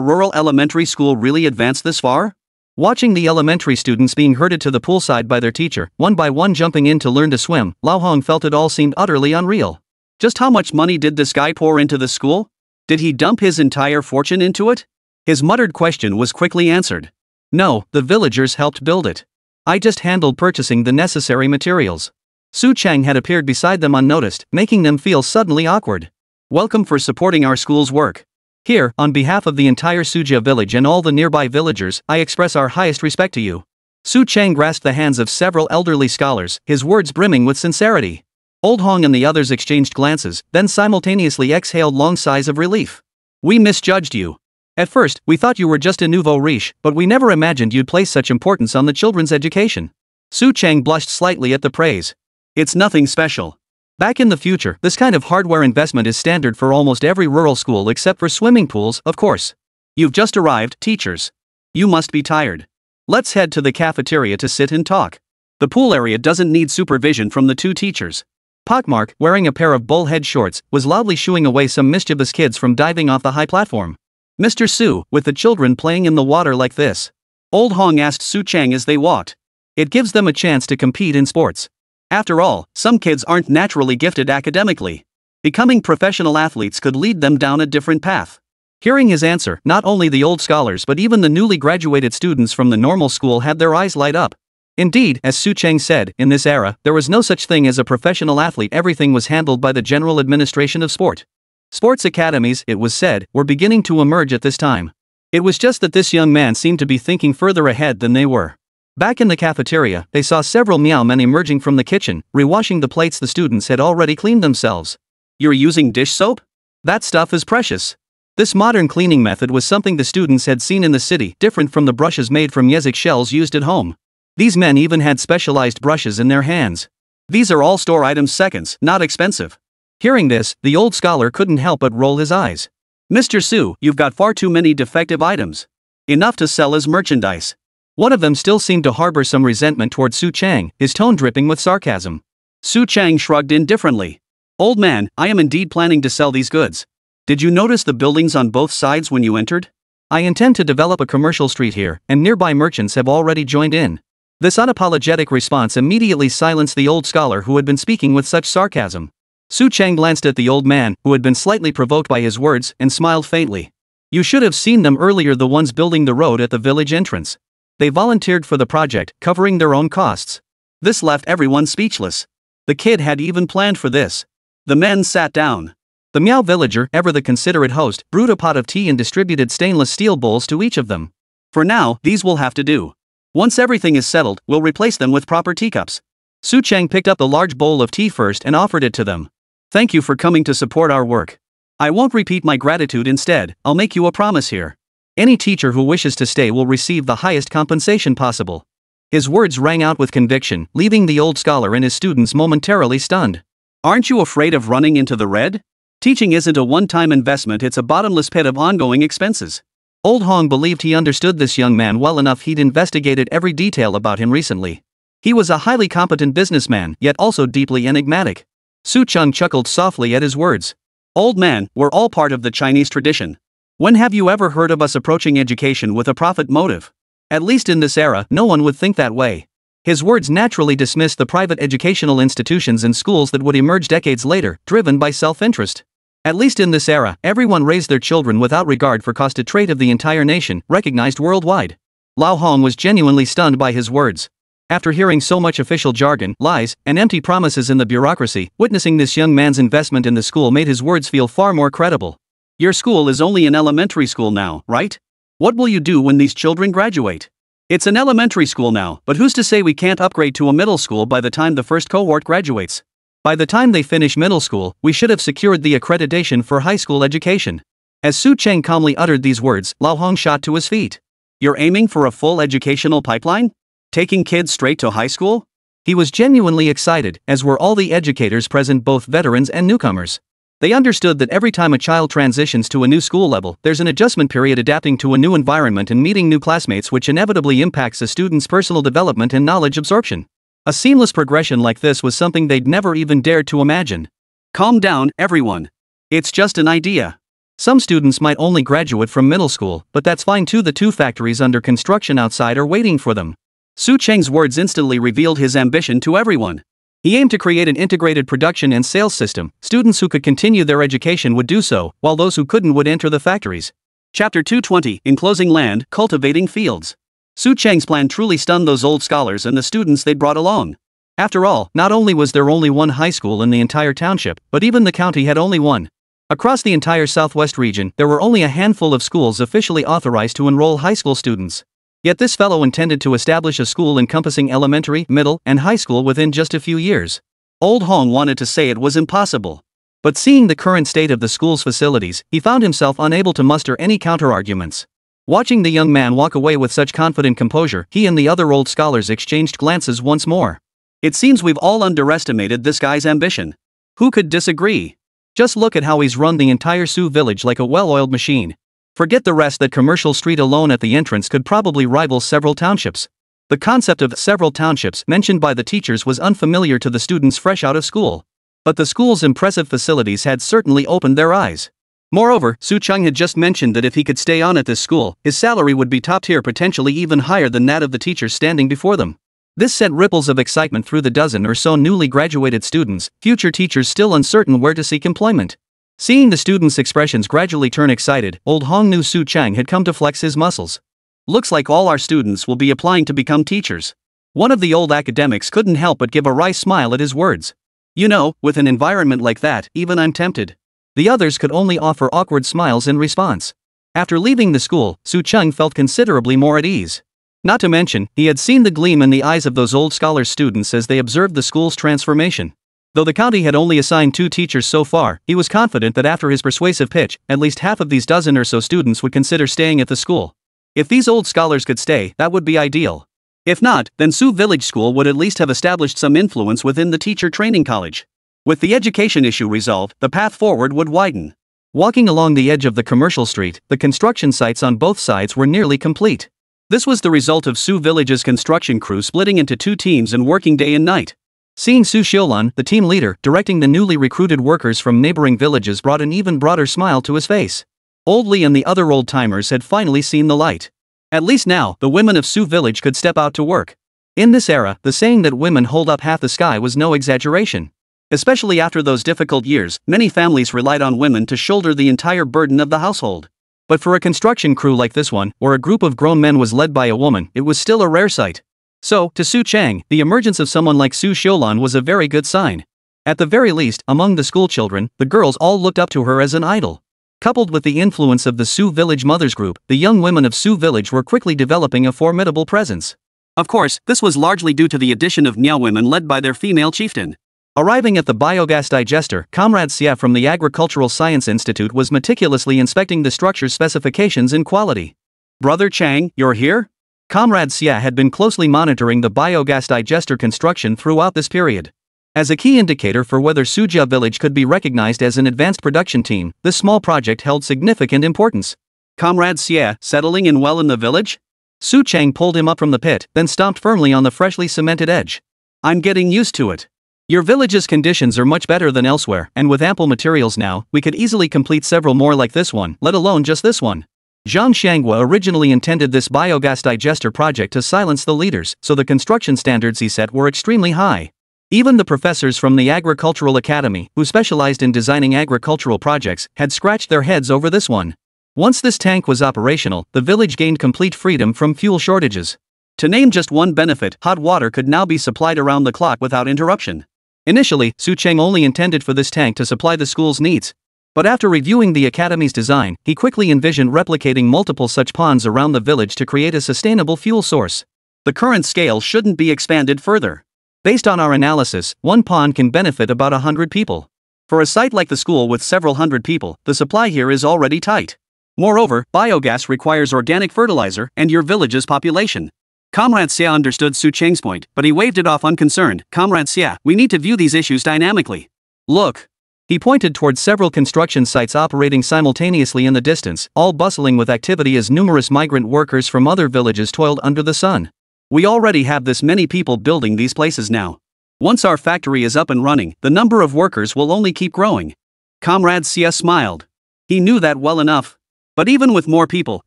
rural elementary school really advanced this far? Watching the elementary students being herded to the poolside by their teacher, one by one jumping in to learn to swim, Lao Hong felt it all seemed utterly unreal. Just how much money did this guy pour into the school? Did he dump his entire fortune into it? His muttered question was quickly answered. No, the villagers helped build it. I just handled purchasing the necessary materials. Su Cheng had appeared beside them unnoticed, making them feel suddenly awkward. Welcome for supporting our school's work. Here, on behalf of the entire Sujia village and all the nearby villagers, I express our highest respect to you. Su Cheng grasped the hands of several elderly scholars, his words brimming with sincerity. Old Hong and the others exchanged glances, then simultaneously exhaled long sighs of relief. We misjudged you. At first, we thought you were just a nouveau riche, but we never imagined you'd place such importance on the children's education. Su Cheng blushed slightly at the praise. It's nothing special. Back in the future, this kind of hardware investment is standard for almost every rural school except for swimming pools, of course. You've just arrived, teachers. You must be tired. Let's head to the cafeteria to sit and talk. The pool area doesn't need supervision from the 2 teachers. Pockmark, wearing a pair of bullhead shorts, was loudly shooing away some mischievous kids from diving off the high platform. Mr. Su, with the children playing in the water like this? Old Hong asked Su Cheng as they walked. It gives them a chance to compete in sports. After all, some kids aren't naturally gifted academically. Becoming professional athletes could lead them down a different path. Hearing his answer, not only the old scholars but even the newly graduated students from the normal school had their eyes light up. Indeed, as Su Cheng said, in this era, there was no such thing as a professional athlete. Everything was handled by the general administration of sport. Sports academies, it was said, were beginning to emerge at this time. It was just that this young man seemed to be thinking further ahead than they were. Back in the cafeteria, they saw several meow men emerging from the kitchen, rewashing the plates the students had already cleaned themselves. You're using dish soap? That stuff is precious. This modern cleaning method was something the students had seen in the city, different from the brushes made from Yezik shells used at home. These men even had specialized brushes in their hands. These are all store items, seconds, not expensive. Hearing this, the old scholar couldn't help but roll his eyes. Mr. Su, you've got far too many defective items. Enough to sell as merchandise. One of them still seemed to harbor some resentment toward Su Cheng, his tone dripping with sarcasm. Su Cheng shrugged indifferently. Old man, I am indeed planning to sell these goods. Did you notice the buildings on both sides when you entered? I intend to develop a commercial street here, and nearby merchants have already joined in. This unapologetic response immediately silenced the old scholar who had been speaking with such sarcasm. Su Cheng glanced at the old man, who had been slightly provoked by his words, and smiled faintly. You should have seen them earlier, the ones building the road at the village entrance. They volunteered for the project, covering their own costs. This left everyone speechless. The kid had even planned for this. The men sat down. The Meow villager, ever the considerate host, brewed a pot of tea and distributed stainless steel bowls to each of them. For now, these will have to do. Once everything is settled, we'll replace them with proper teacups. Su Cheng picked up the large bowl of tea first and offered it to them. Thank you for coming to support our work. I won't repeat my gratitude. Instead, I'll make you a promise here. Any teacher who wishes to stay will receive the highest compensation possible. His words rang out with conviction, leaving the old scholar and his students momentarily stunned. Aren't you afraid of running into the red? Teaching isn't a one-time investment, it's a bottomless pit of ongoing expenses. Old Hong believed he understood this young man well enough. He'd investigated every detail about him recently. He was a highly competent businessman, yet also deeply enigmatic. Su Cheng chuckled softly at his words. Old man, we're all part of the Chinese tradition. When have you ever heard of us approaching education with a profit motive? At least in this era, no one would think that way. His words naturally dismissed the private educational institutions and schools that would emerge decades later, driven by self-interest. At least in this era, everyone raised their children without regard for cost, a trait of the entire nation, recognized worldwide. Lao Hong was genuinely stunned by his words. After hearing so much official jargon, lies, and empty promises in the bureaucracy, witnessing this young man's investment in the school made his words feel far more credible. Your school is only an elementary school now, right? What will you do when these children graduate? It's an elementary school now, but who's to say we can't upgrade to a middle school by the time the first cohort graduates? By the time they finish middle school, we should have secured the accreditation for high school education. As Su Cheng calmly uttered these words, Lao Hong shot to his feet. You're aiming for a full educational pipeline? Taking kids straight to high school? He was genuinely excited, as were all the educators present, both veterans and newcomers. They understood that every time a child transitions to a new school level, there's an adjustment period adapting to a new environment and meeting new classmates, which inevitably impacts a student's personal development and knowledge absorption. A seamless progression like this was something they'd never even dared to imagine. Calm down, everyone. It's just an idea. Some students might only graduate from middle school, but that's fine too. The two factories under construction outside are waiting for them. Su Cheng's words instantly revealed his ambition to everyone. He aimed to create an integrated production and sales system. Students who could continue their education would do so, while those who couldn't would enter the factories. Chapter 220, Enclosing Land, Cultivating Fields. Su Cheng's plan truly stunned those old scholars and the students they'd brought along. After all, not only was there only one high school in the entire township, but even the county had only one. Across the entire southwest region, there were only a handful of schools officially authorized to enroll high school students. Yet this fellow intended to establish a school encompassing elementary, middle, and high school within just a few years. Old Hong wanted to say it was impossible. But seeing the current state of the school's facilities, he found himself unable to muster any counter-arguments. Watching the young man walk away with such confident composure, he and the other old scholars exchanged glances once more. It seems we've all underestimated this guy's ambition. Who could disagree? Just look at how he's run the entire Sioux village like a well-oiled machine. Forget the rest, that commercial street alone at the entrance could probably rival several townships. The concept of several townships mentioned by the teachers was unfamiliar to the students fresh out of school. But the school's impressive facilities had certainly opened their eyes. Moreover, Su Cheng had just mentioned that if he could stay on at this school, his salary would be top tier, potentially even higher than that of the teachers standing before them. This sent ripples of excitement through the dozen or so newly graduated students, future teachers still uncertain where to seek employment. Seeing the students' expressions gradually turn excited, Old Hong knew Su Cheng had come to flex his muscles. Looks like all our students will be applying to become teachers. One of the old academics couldn't help but give a wry smile at his words. You know, with an environment like that, even I'm tempted. The others could only offer awkward smiles in response. After leaving the school, Su Cheng felt considerably more at ease. Not to mention, he had seen the gleam in the eyes of those old scholars students as they observed the school's transformation. Though the county had only assigned 2 teachers so far, he was confident that after his persuasive pitch, at least half of these dozen or so students would consider staying at the school. If these old scholars could stay, that would be ideal. If not, then Sioux Village School would at least have established some influence within the teacher training college. With the education issue resolved, the path forward would widen. Walking along the edge of the commercial street, the construction sites on both sides were nearly complete. This was the result of Sioux Village's construction crew splitting into 2 teams and working day and night. Seeing Su Xiulan, the team leader, directing the newly recruited workers from neighboring villages brought an even broader smile to his face. Old Lee and the other old-timers had finally seen the light. At least now, the women of Sioux Village could step out to work. In this era, the saying that women hold up half the sky was no exaggeration. Especially after those difficult years, many families relied on women to shoulder the entire burden of the household. But for a construction crew like this one, where a group of grown men was led by a woman, it was still a rare sight. So, to Su Cheng, the emergence of someone like Su Xiulan was a very good sign. At the very least, among the schoolchildren, the girls all looked up to her as an idol. Coupled with the influence of the Sioux Village Mothers Group, the young women of Sioux Village were quickly developing a formidable presence. Of course, this was largely due to the addition of Miao women led by their female chieftain. Arriving at the biogas digester, Comrade Xia from the Agricultural Science Institute was meticulously inspecting the structure's specifications and quality. Brother Chang, you're here? Comrade Xia had been closely monitoring the biogas digester construction throughout this period. As a key indicator for whether Sujia Village could be recognized as an advanced production team, this small project held significant importance. Comrade Xia, settling in well in the village? Su Cheng pulled him up from the pit, then stomped firmly on the freshly cemented edge. I'm getting used to it. Your village's conditions are much better than elsewhere, and with ample materials now, we could easily complete several more like this one, let alone just this one. Zhang Xianghua originally intended this biogas digester project to silence the leaders, so the construction standards he set were extremely high. Even the professors from the Agricultural Academy, who specialized in designing agricultural projects, had scratched their heads over this one. Once this tank was operational, the village gained complete freedom from fuel shortages. To name just one benefit, hot water could now be supplied around the clock without interruption. Initially, Su Cheng only intended for this tank to supply the school's needs. But after reviewing the academy's design, he quickly envisioned replicating multiple such ponds around the village to create a sustainable fuel source. The current scale shouldn't be expanded further. Based on our analysis, one pond can benefit about 100 people. For a site like the school with several hundred people, the supply here is already tight. Moreover, biogas requires organic fertilizer and your village's population. Comrade Xia understood Su Cheng's point, but he waved it off unconcerned. Comrade Xia, we need to view these issues dynamically. Look. He pointed towards several construction sites operating simultaneously in the distance, all bustling with activity as numerous migrant workers from other villages toiled under the sun. We already have this many people building these places now. Once our factory is up and running, the number of workers will only keep growing. Comrade Xia smiled. He knew that well enough. But even with more people,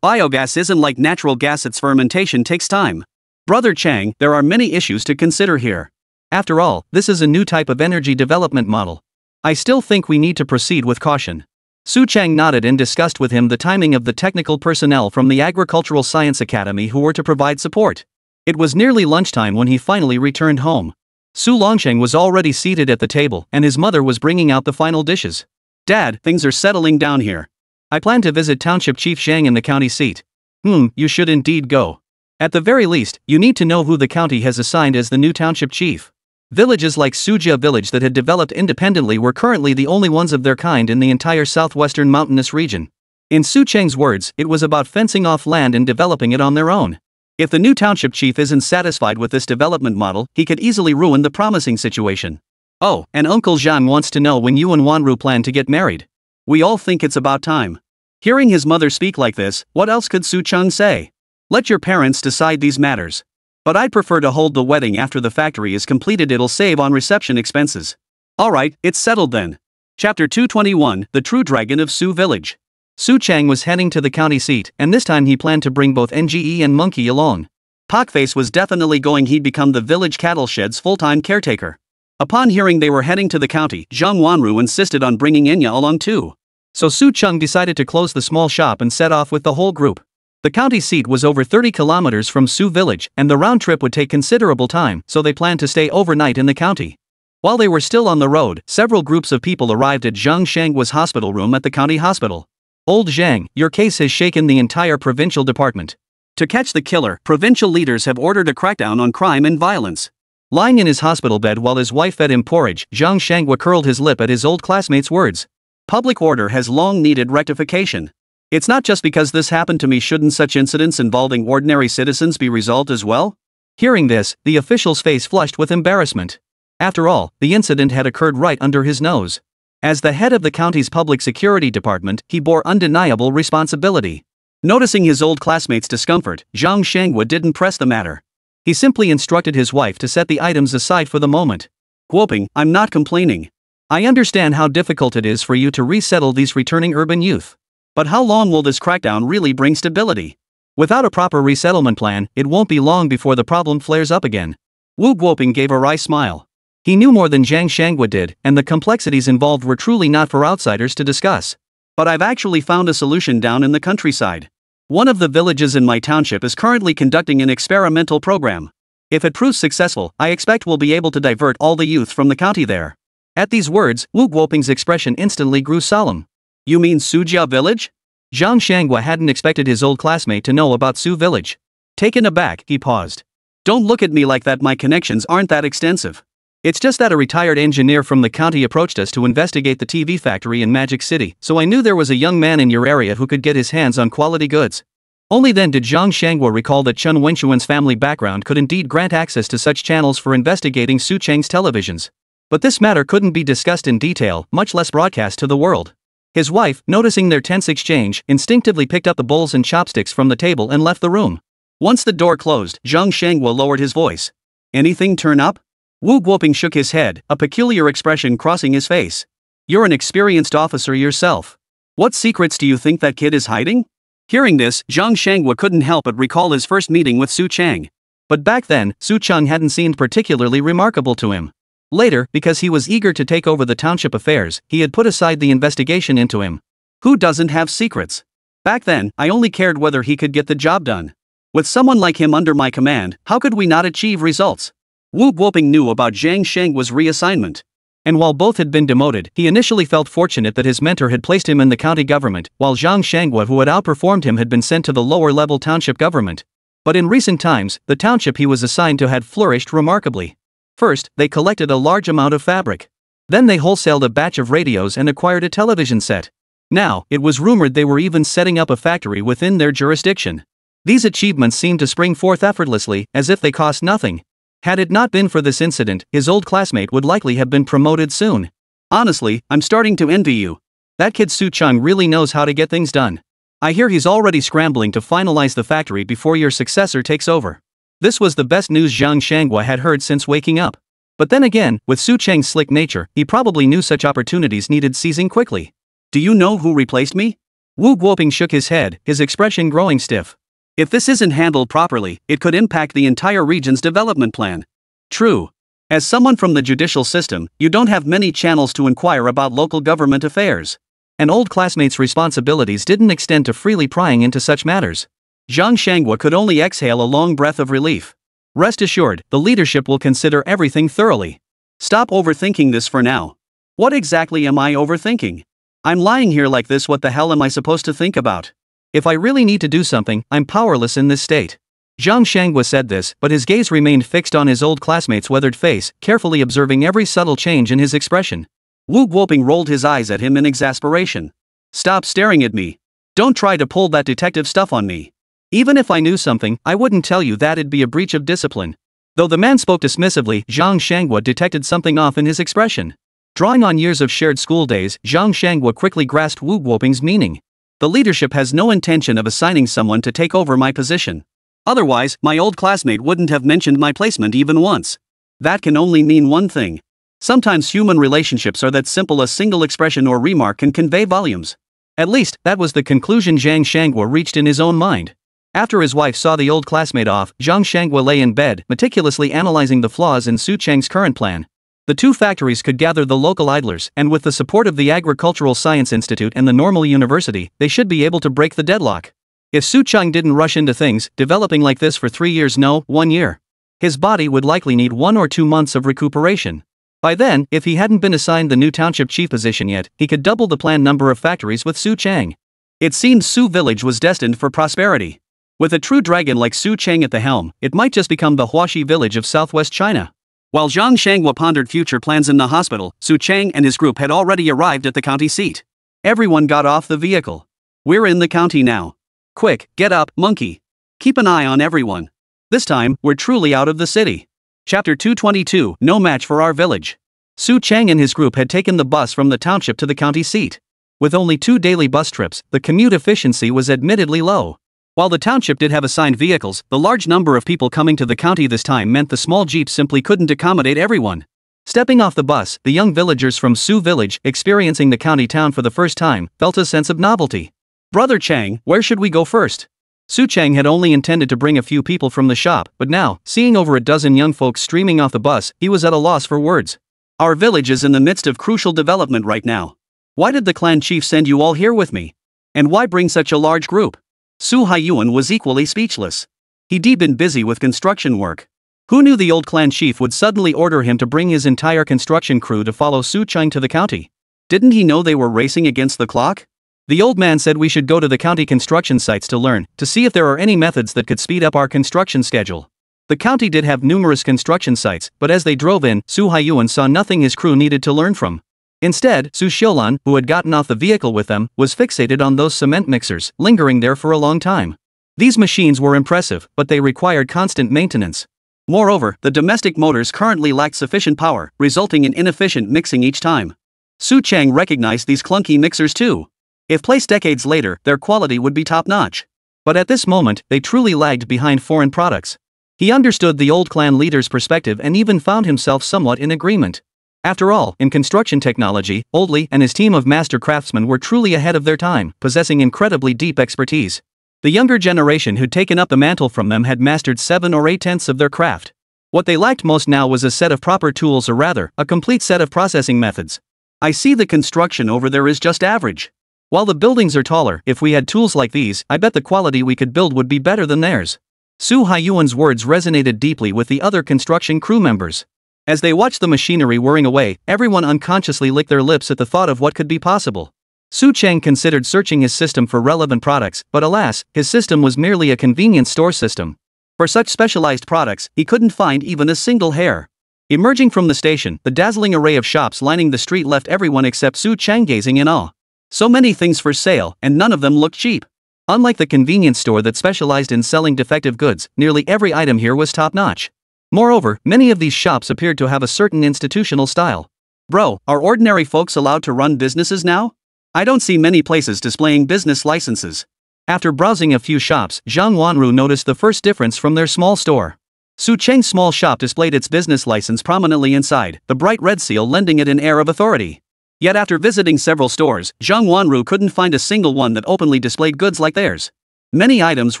biogas isn't like natural gas, its fermentation takes time. Brother Chang, there are many issues to consider here. After all, this is a new type of energy development model. I still think we need to proceed with caution. Su Chang nodded and discussed with him the timing of the technical personnel from the Agricultural Science Academy who were to provide support. It was nearly lunchtime when he finally returned home. Su Longsheng was already seated at the table, and his mother was bringing out the final dishes. Dad, things are settling down here. I plan to visit Township Chief Zhang in the county seat. You should indeed go. At the very least, you need to know who the county has assigned as the new township chief. Villages like Sujia village that had developed independently were currently the only ones of their kind in the entire southwestern mountainous region. In Su Cheng's words, it was about fencing off land and developing it on their own. If the new township chief isn't satisfied with this development model, he could easily ruin the promising situation. Oh, and Uncle Zhang wants to know when you and Wanru plan to get married. We all think it's about time. Hearing his mother speak like this, what else could Su Cheng say? Let your parents decide these matters. But I'd prefer to hold the wedding after the factory is completed, it'll save on reception expenses. Alright, it's settled then. Chapter 221, The True Dragon of Su Village. Su Cheng was heading to the county seat, and this time he planned to bring both Nge and Monkey along. Pockface was definitely going, he'd become the village cattle shed's full-time caretaker. Upon hearing they were heading to the county, Zhang Wanru insisted on bringing Enya along too. So Su Cheng decided to close the small shop and set off with the whole group. The county seat was over 30 kilometers from Su village, and the round trip would take considerable time, so they planned to stay overnight in the county. While they were still on the road, several groups of people arrived at Zhang Shangwa's hospital room at the county hospital. Old Zhang, your case has shaken the entire provincial department. To catch the killer, provincial leaders have ordered a crackdown on crime and violence. Lying in his hospital bed while his wife fed him porridge, Zhang Shangwa curled his lip at his old classmate's words. Public order has long needed rectification. It's not just because this happened to me, shouldn't such incidents involving ordinary citizens be resolved as well? Hearing this, the official's face flushed with embarrassment. After all, the incident had occurred right under his nose. As the head of the county's public security department, he bore undeniable responsibility. Noticing his old classmate's discomfort, Zhang Shangwa didn't press the matter. He simply instructed his wife to set the items aside for the moment. Guoping, I'm not complaining. I understand how difficult it is for you to resettle these returning urban youth. But how long will this crackdown really bring stability? Without a proper resettlement plan, it won't be long before the problem flares up again. Wu Guoping gave a wry smile. He knew more than Zhang Shangwa did, and the complexities involved were truly not for outsiders to discuss. But I've actually found a solution down in the countryside. One of the villages in my township is currently conducting an experimental program. If it proves successful, I expect we'll be able to divert all the youth from the county there. At these words, Wu Guoping's expression instantly grew solemn. You mean Sujia village? Zhang Shangwa hadn't expected his old classmate to know about Su village. Taken aback, he paused. Don't look at me like that, my connections aren't that extensive. It's just that a retired engineer from the county approached us to investigate the TV factory in Magic City, so I knew there was a young man in your area who could get his hands on quality goods. Only then did Zhang Shangwa recall that Chen Wenxuan's family background could indeed grant access to such channels for investigating Su Cheng's televisions. But this matter couldn't be discussed in detail, much less broadcast to the world. His wife, noticing their tense exchange, instinctively picked up the bowls and chopsticks from the table and left the room. Once the door closed, Zhang Shangwa lowered his voice. Anything turn up? Wu Guoping shook his head, a peculiar expression crossing his face. You're an experienced officer yourself. What secrets do you think that kid is hiding? Hearing this, Zhang Shangwa couldn't help but recall his first meeting with Su Cheng. But back then, Su Cheng hadn't seemed particularly remarkable to him. Later, because he was eager to take over the township affairs, he had put aside the investigation into him. Who doesn't have secrets? Back then, I only cared whether he could get the job done. With someone like him under my command, how could we not achieve results? Wu Guoping knew about Zhang Shangwa's reassignment. And while both had been demoted, he initially felt fortunate that his mentor had placed him in the county government, while Zhang Shangwa, who had outperformed him, had been sent to the lower-level township government. But in recent times, the township he was assigned to had flourished remarkably. First, they collected a large amount of fabric. Then they wholesaled a batch of radios and acquired a television set. Now, it was rumored they were even setting up a factory within their jurisdiction. These achievements seemed to spring forth effortlessly, as if they cost nothing. Had it not been for this incident, his old classmate would likely have been promoted soon. Honestly, I'm starting to envy you. That kid Su Chang really knows how to get things done. I hear he's already scrambling to finalize the factory before your successor takes over. This was the best news Zhang Shanghua had heard since waking up. But then again, with Su Chang's slick nature, he probably knew such opportunities needed seizing quickly. Do you know who replaced me? Wu Guoping shook his head, his expression growing stiff. If this isn't handled properly, it could impact the entire region's development plan. True. As someone from the judicial system, you don't have many channels to inquire about local government affairs. An old classmate's responsibilities didn't extend to freely prying into such matters. Zhang Shanghua could only exhale a long breath of relief. Rest assured, the leadership will consider everything thoroughly. Stop overthinking this for now. What exactly am I overthinking? I'm lying here like this, what the hell am I supposed to think about? If I really need to do something, I'm powerless in this state. Zhang Shanghua said this, but his gaze remained fixed on his old classmate's weathered face, carefully observing every subtle change in his expression. Wu Guoping rolled his eyes at him in exasperation. Stop staring at me. Don't try to pull that detective stuff on me. Even if I knew something, I wouldn't tell you that. It'd be a breach of discipline. Though the man spoke dismissively, Zhang Shanghua detected something off in his expression. Drawing on years of shared school days, Zhang Shanghua quickly grasped Wu Guoping's meaning. The leadership has no intention of assigning someone to take over my position. Otherwise, my old classmate wouldn't have mentioned my placement even once. That can only mean one thing. Sometimes human relationships are that simple, a single expression or remark can convey volumes. At least, that was the conclusion Zhang Shanghua reached in his own mind. After his wife saw the old classmate off, Zhang Shanghua lay in bed, meticulously analyzing the flaws in Su Chang's current plan. The two factories could gather the local idlers, and with the support of the Agricultural Science Institute and the Normal University, they should be able to break the deadlock. If Su Chang didn't rush into things, developing like this for 3 years, no, 1 year. His body would likely need 1 or 2 months of recuperation. By then, if he hadn't been assigned the new township chief position yet, he could double the planned number of factories with Su Chang. It seemed Su Village was destined for prosperity. With a true dragon like Su Chang at the helm, it might just become the Huaxi village of southwest China. While Zhang Shanghua pondered future plans in the hospital, Su Chang and his group had already arrived at the county seat. Everyone got off the vehicle. We're in the county now. Quick, get up, monkey. Keep an eye on everyone. This time, we're truly out of the city. Chapter 222, No Match for Our Village. Su Chang and his group had taken the bus from the township to the county seat. With only 2 daily bus trips, the commute efficiency was admittedly low. While the township did have assigned vehicles, the large number of people coming to the county this time meant the small jeep simply couldn't accommodate everyone. Stepping off the bus, the young villagers from Su Village, experiencing the county town for the first time, felt a sense of novelty. Brother Chang, where should we go first? Su Chang had only intended to bring a few people from the shop, but now, seeing over a dozen young folks streaming off the bus, he was at a loss for words. Our village is in the midst of crucial development right now. Why did the clan chief send you all here with me? And why bring such a large group? Su Haiyuan was equally speechless. He'd been busy with construction work. Who knew the old clan chief would suddenly order him to bring his entire construction crew to follow Su Chang to the county? Didn't he know they were racing against the clock? The old man said we should go to the county construction sites to learn, to see if there are any methods that could speed up our construction schedule. The county did have numerous construction sites, but as they drove in, Su Haiyuan saw nothing his crew needed to learn from. Instead, Su Xiulan, who had gotten off the vehicle with them, was fixated on those cement mixers, lingering there for a long time. These machines were impressive, but they required constant maintenance. Moreover, the domestic motors currently lacked sufficient power, resulting in inefficient mixing each time. Su Chang recognized these clunky mixers too. If placed decades later, their quality would be top-notch. But at this moment, they truly lagged behind foreign products. He understood the old clan leader's perspective and even found himself somewhat in agreement. After all, in construction technology, Old Li and his team of master craftsmen were truly ahead of their time, possessing incredibly deep expertise. The younger generation who'd taken up the mantle from them had mastered 7 or 8/10 of their craft. What they lacked most now was a set of proper tools, or rather, a complete set of processing methods. I see the construction over there is just average. While the buildings are taller, if we had tools like these, I bet the quality we could build would be better than theirs. Su Haiyuan's words resonated deeply with the other construction crew members. As they watched the machinery whirring away, everyone unconsciously licked their lips at the thought of what could be possible. Su Chang considered searching his system for relevant products, but alas, his system was merely a convenience store system. For such specialized products, he couldn't find even a single hair. Emerging from the station, the dazzling array of shops lining the street left everyone except Su Chang gazing in awe. So many things for sale, and none of them looked cheap. Unlike the convenience store that specialized in selling defective goods, nearly every item here was top-notch. Moreover, many of these shops appeared to have a certain institutional style. Bro, are ordinary folks allowed to run businesses now? I don't see many places displaying business licenses. After browsing a few shops, Zhang Wanru noticed the first difference from their small store. Su Cheng's small shop displayed its business license prominently inside, the bright red seal lending it an air of authority. Yet after visiting several stores, Zhang Wanru couldn't find a single one that openly displayed goods like theirs. Many items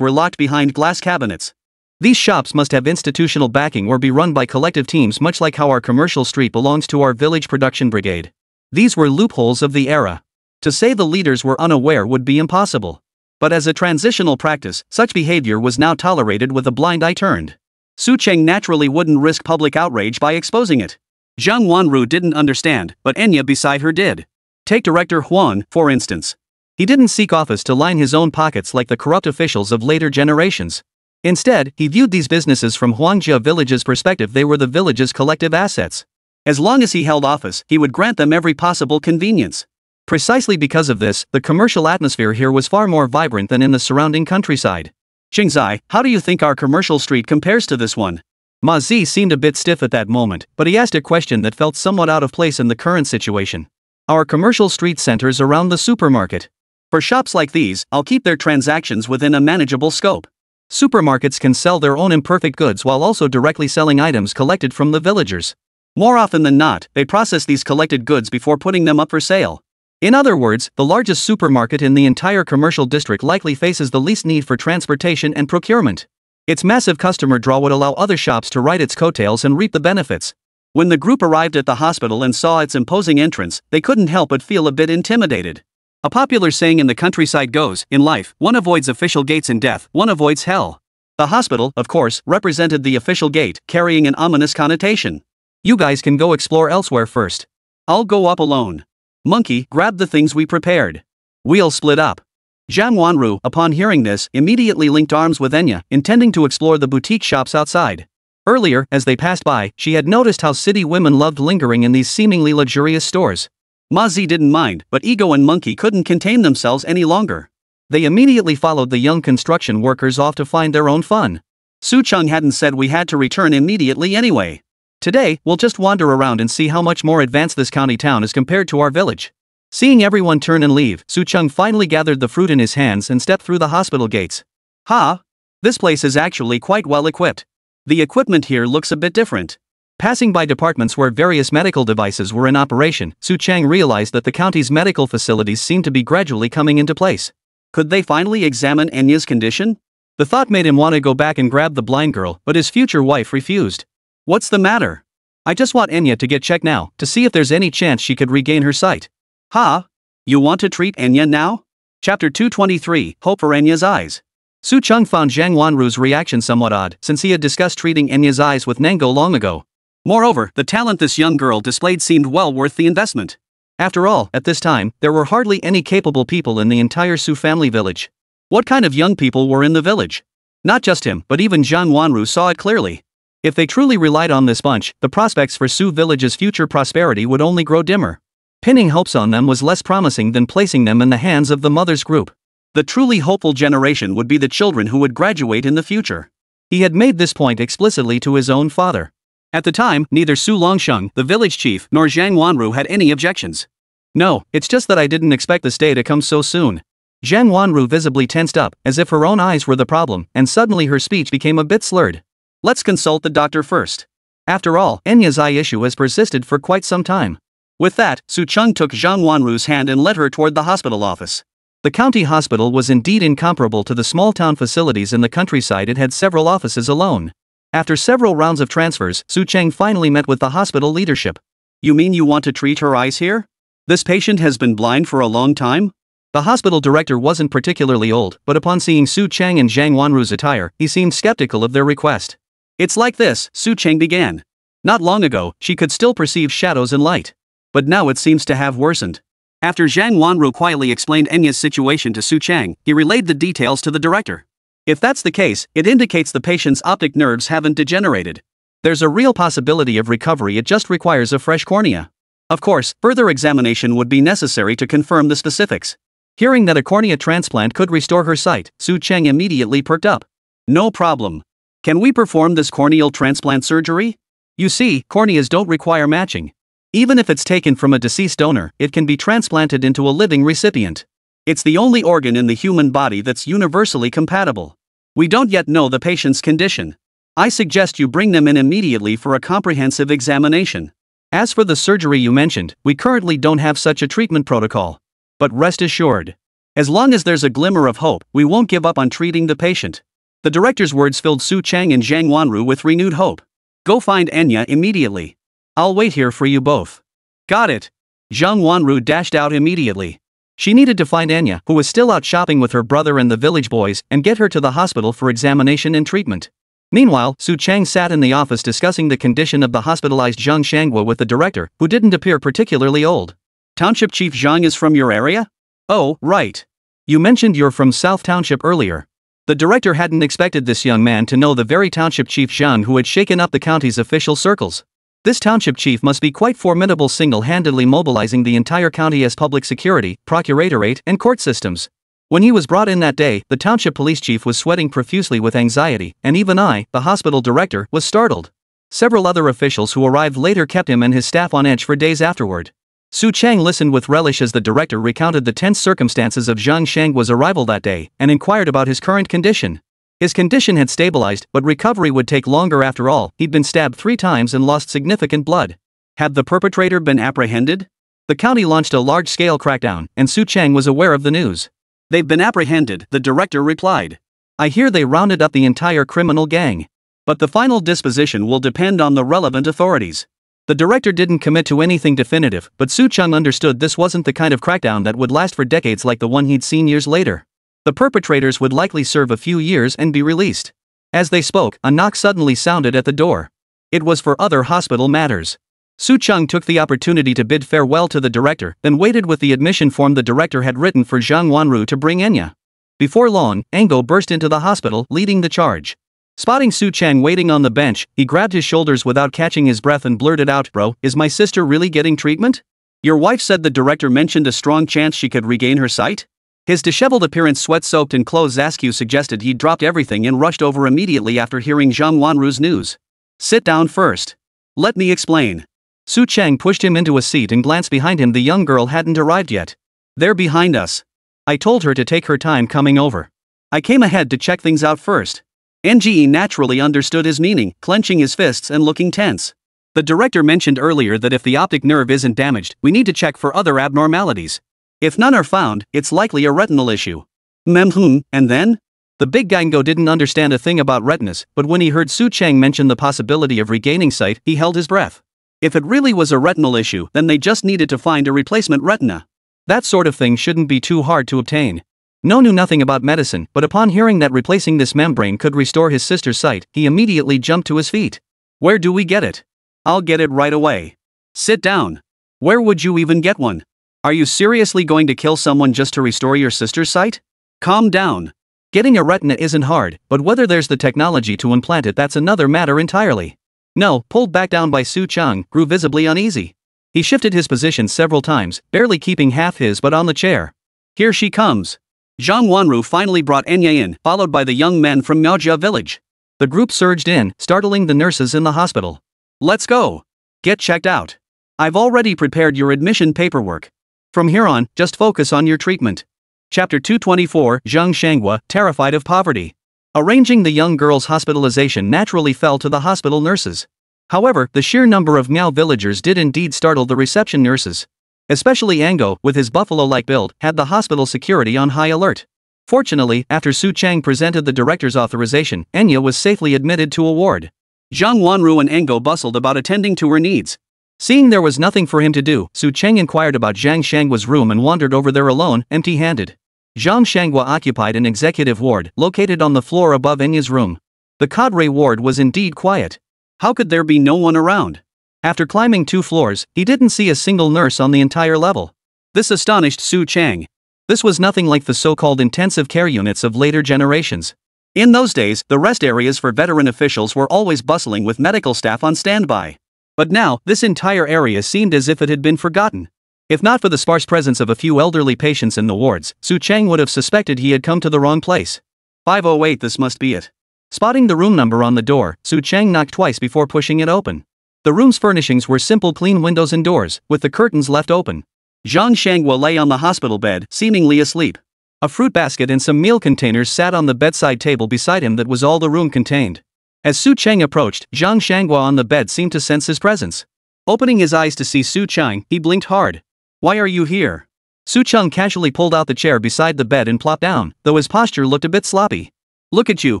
were locked behind glass cabinets. These shops must have institutional backing or be run by collective teams, much like how our commercial street belongs to our village production brigade. These were loopholes of the era. To say the leaders were unaware would be impossible. But as a transitional practice, such behavior was now tolerated with a blind eye turned. Su Cheng naturally wouldn't risk public outrage by exposing it. Zhang Wanru didn't understand, but Enya beside her did. Take Director Huan, for instance. He didn't seek office to line his own pockets like the corrupt officials of later generations. Instead, he viewed these businesses from Huangjia village's perspective. They were the village's collective assets. As long as he held office, he would grant them every possible convenience. Precisely because of this, the commercial atmosphere here was far more vibrant than in the surrounding countryside. Qingzai, how do you think our commercial street compares to this one? Ma Zi seemed a bit stiff at that moment, but he asked a question that felt somewhat out of place in the current situation. Our commercial street centers around the supermarket. For shops like these, I'll keep their transactions within a manageable scope. Supermarkets can sell their own imperfect goods while also directly selling items collected from the villagers. More often than not, they process these collected goods before putting them up for sale. In other words, the largest supermarket in the entire commercial district likely faces the least need for transportation and procurement. Its massive customer draw would allow other shops to ride its coattails and reap the benefits. When the group arrived at the hospital and saw its imposing entrance, they couldn't help but feel a bit intimidated. A popular saying in the countryside goes, in life, one avoids official gates, in death, one avoids hell. The hospital, of course, represented the official gate, carrying an ominous connotation. You guys can go explore elsewhere first. I'll go up alone. Monkey, grab the things we prepared. We'll split up. Zhang Wanru, upon hearing this, immediately linked arms with Enya, intending to explore the boutique shops outside. Earlier, as they passed by, she had noticed how city women loved lingering in these seemingly luxurious stores. Ma Zi didn't mind, but Ego and Monkey couldn't contain themselves any longer. They immediately followed the young construction workers off to find their own fun. Su Cheng hadn't said we had to return immediately anyway. Today, we'll just wander around and see how much more advanced this county town is compared to our village. Seeing everyone turn and leave, Su Cheng finally gathered the fruit in his hands and stepped through the hospital gates. Ha! This place is actually quite well equipped. The equipment here looks a bit different. Passing by departments where various medical devices were in operation, Su Cheng realized that the county's medical facilities seemed to be gradually coming into place. Could they finally examine Enya's condition? The thought made him want to go back and grab the blind girl, but his future wife refused. What's the matter? I just want Enya to get checked now, to see if there's any chance she could regain her sight. Ha! You want to treat Enya now? Chapter 223, Hope for Enya's Eyes. Su Cheng found Zhang Wanru's reaction somewhat odd, since he had discussed treating Enya's eyes with Nango long ago. Moreover, the talent this young girl displayed seemed well worth the investment. After all, at this time, there were hardly any capable people in the entire Su family village. What kind of young people were in the village? Not just him, but even Zhang Wanru saw it clearly. If they truly relied on this bunch, the prospects for Su village's future prosperity would only grow dimmer. Pinning hopes on them was less promising than placing them in the hands of the mother's group. The truly hopeful generation would be the children who would graduate in the future. He had made this point explicitly to his own father. At the time, neither Su Longsheng, the village chief, nor Zhang Wanru had any objections. No, it's just that I didn't expect this day to come so soon. Zhang Wanru visibly tensed up, as if her own eyes were the problem, and suddenly her speech became a bit slurred. Let's consult the doctor first. After all, Enya's eye issue has persisted for quite some time. With that, Su Cheng took Zhang Wanru's hand and led her toward the hospital office. The county hospital was indeed incomparable to the small-town facilities in the countryside. It had several offices alone. After several rounds of transfers, Su Cheng finally met with the hospital leadership. You mean you want to treat her eyes here? This patient has been blind for a long time? The hospital director wasn't particularly old, but upon seeing Su Cheng and Zhang Wanru's attire, he seemed skeptical of their request. It's like this, Su Cheng began. Not long ago, she could still perceive shadows and light. But now it seems to have worsened. After Zhang Wanru quietly explained Enya's situation to Su Cheng, he relayed the details to the director. If that's the case, it indicates the patient's optic nerves haven't degenerated. There's a real possibility of recovery, it just requires a fresh cornea. Of course, further examination would be necessary to confirm the specifics. Hearing that a cornea transplant could restore her sight, Su Cheng immediately perked up. No problem. Can we perform this corneal transplant surgery? You see, corneas don't require matching. Even if it's taken from a deceased donor, it can be transplanted into a living recipient. It's the only organ in the human body that's universally compatible. We don't yet know the patient's condition. I suggest you bring them in immediately for a comprehensive examination. As for the surgery you mentioned, we currently don't have such a treatment protocol. But rest assured, as long as there's a glimmer of hope, we won't give up on treating the patient. The director's words filled Su Cheng and Zhang Wanru with renewed hope. Go find Enya immediately. I'll wait here for you both. Got it. Zhang Wanru dashed out immediately. She needed to find Enya, who was still out shopping with her brother and the village boys, and get her to the hospital for examination and treatment. Meanwhile, Su Cheng sat in the office discussing the condition of the hospitalized Zhang Shangwa with the director, who didn't appear particularly old. Township Chief Zhang is from your area? Oh, right. You mentioned you're from South Township earlier. The director hadn't expected this young man to know the very Township Chief Zhang who had shaken up the county's official circles. This township chief must be quite formidable, single-handedly mobilizing the entire county as public security, procuratorate, and court systems. When he was brought in that day, the township police chief was sweating profusely with anxiety, and even I, the hospital director, was startled. Several other officials who arrived later kept him and his staff on edge for days afterward. Su Cheng listened with relish as the director recounted the tense circumstances of Zhang Shangwa's arrival that day, and inquired about his current condition. His condition had stabilized, but recovery would take longer after all. He'd been stabbed 3 times and lost significant blood. Had the perpetrator been apprehended? The county launched a large-scale crackdown, and Su Cheng was aware of the news. They've been apprehended, the director replied. I hear they rounded up the entire criminal gang. But the final disposition will depend on the relevant authorities. The director didn't commit to anything definitive, but Su Cheng understood this wasn't the kind of crackdown that would last for decades like the one he'd seen years later. The perpetrators would likely serve a few years and be released. As they spoke, a knock suddenly sounded at the door. It was for other hospital matters. Su Cheng took the opportunity to bid farewell to the director, then waited with the admission form the director had written for Zhang Wanru to bring Enya. Before long, Ango burst into the hospital, leading the charge. Spotting Su Cheng waiting on the bench, he grabbed his shoulders without catching his breath and blurted out, "Bro, is my sister really getting treatment? Your wife said the director mentioned a strong chance she could regain her sight?" His disheveled appearance, sweat-soaked and clothes askew, suggested he'd dropped everything and rushed over immediately after hearing Zhang Wanru's news. "Sit down first. Let me explain." Su Cheng pushed him into a seat and glanced behind him. The young girl hadn't arrived yet. "They're behind us. I told her to take her time coming over. I came ahead to check things out first." Nge naturally understood his meaning, clenching his fists and looking tense. The director mentioned earlier that if the optic nerve isn't damaged, we need to check for other abnormalities. If none are found, it's likely a retinal issue. And then? The big Gango didn't understand a thing about retinas, but when he heard Su Cheng mention the possibility of regaining sight, he held his breath. If it really was a retinal issue, then they just needed to find a replacement retina. That sort of thing shouldn't be too hard to obtain. No knew nothing about medicine, but upon hearing that replacing this membrane could restore his sister's sight, he immediately jumped to his feet. "Where do we get it?" "I'll get it right away." "Sit down. Where would you even get one? Are you seriously going to kill someone just to restore your sister's sight? Calm down. Getting a retina isn't hard, but whether there's the technology to implant it, that's another matter entirely." No, pulled back down by Su Cheng, grew visibly uneasy. He shifted his position several times, barely keeping half his butt on the chair. "Here she comes." Zhang Wanru finally brought Enya in, followed by the young men from Miaojia village. The group surged in, startling the nurses in the hospital. "Let's go. Get checked out. I've already prepared your admission paperwork. From here on, just focus on your treatment." Chapter 224, Zhang Shangwa, terrified of poverty. Arranging the young girl's hospitalization naturally fell to the hospital nurses. However, the sheer number of Miao villagers did indeed startle the reception nurses. Especially Ango, with his buffalo-like build, had the hospital security on high alert. Fortunately, after Su Cheng presented the director's authorization, Enya was safely admitted to a ward. Zhang Wanru and Ango bustled about attending to her needs. Seeing there was nothing for him to do, Su Cheng inquired about Zhang Shangwa's room and wandered over there alone, empty-handed. Zhang Shangwa occupied an executive ward, located on the floor above Enya's room. The cadre ward was indeed quiet. How could there be no one around? After climbing 2 floors, he didn't see a single nurse on the entire level. This astonished Su Cheng. This was nothing like the so-called intensive care units of later generations. In those days, the rest areas for veteran officials were always bustling with medical staff on standby. But now, this entire area seemed as if it had been forgotten. If not for the sparse presence of a few elderly patients in the wards, Su Chang would have suspected he had come to the wrong place. 508, this must be it. Spotting the room number on the door, Su Chang knocked twice before pushing it open. The room's furnishings were simple clean windows and doors, with the curtains left open. Zhang Shanghua lay on the hospital bed, seemingly asleep. A fruit basket and some meal containers sat on the bedside table beside him that was all the room contained. As Su Chang approached, Zhang Shanghua on the bed seemed to sense his presence. Opening his eyes to see Su Chang, he blinked hard. Why are you here? Su Chang casually pulled out the chair beside the bed and plopped down, though his posture looked a bit sloppy. Look at you,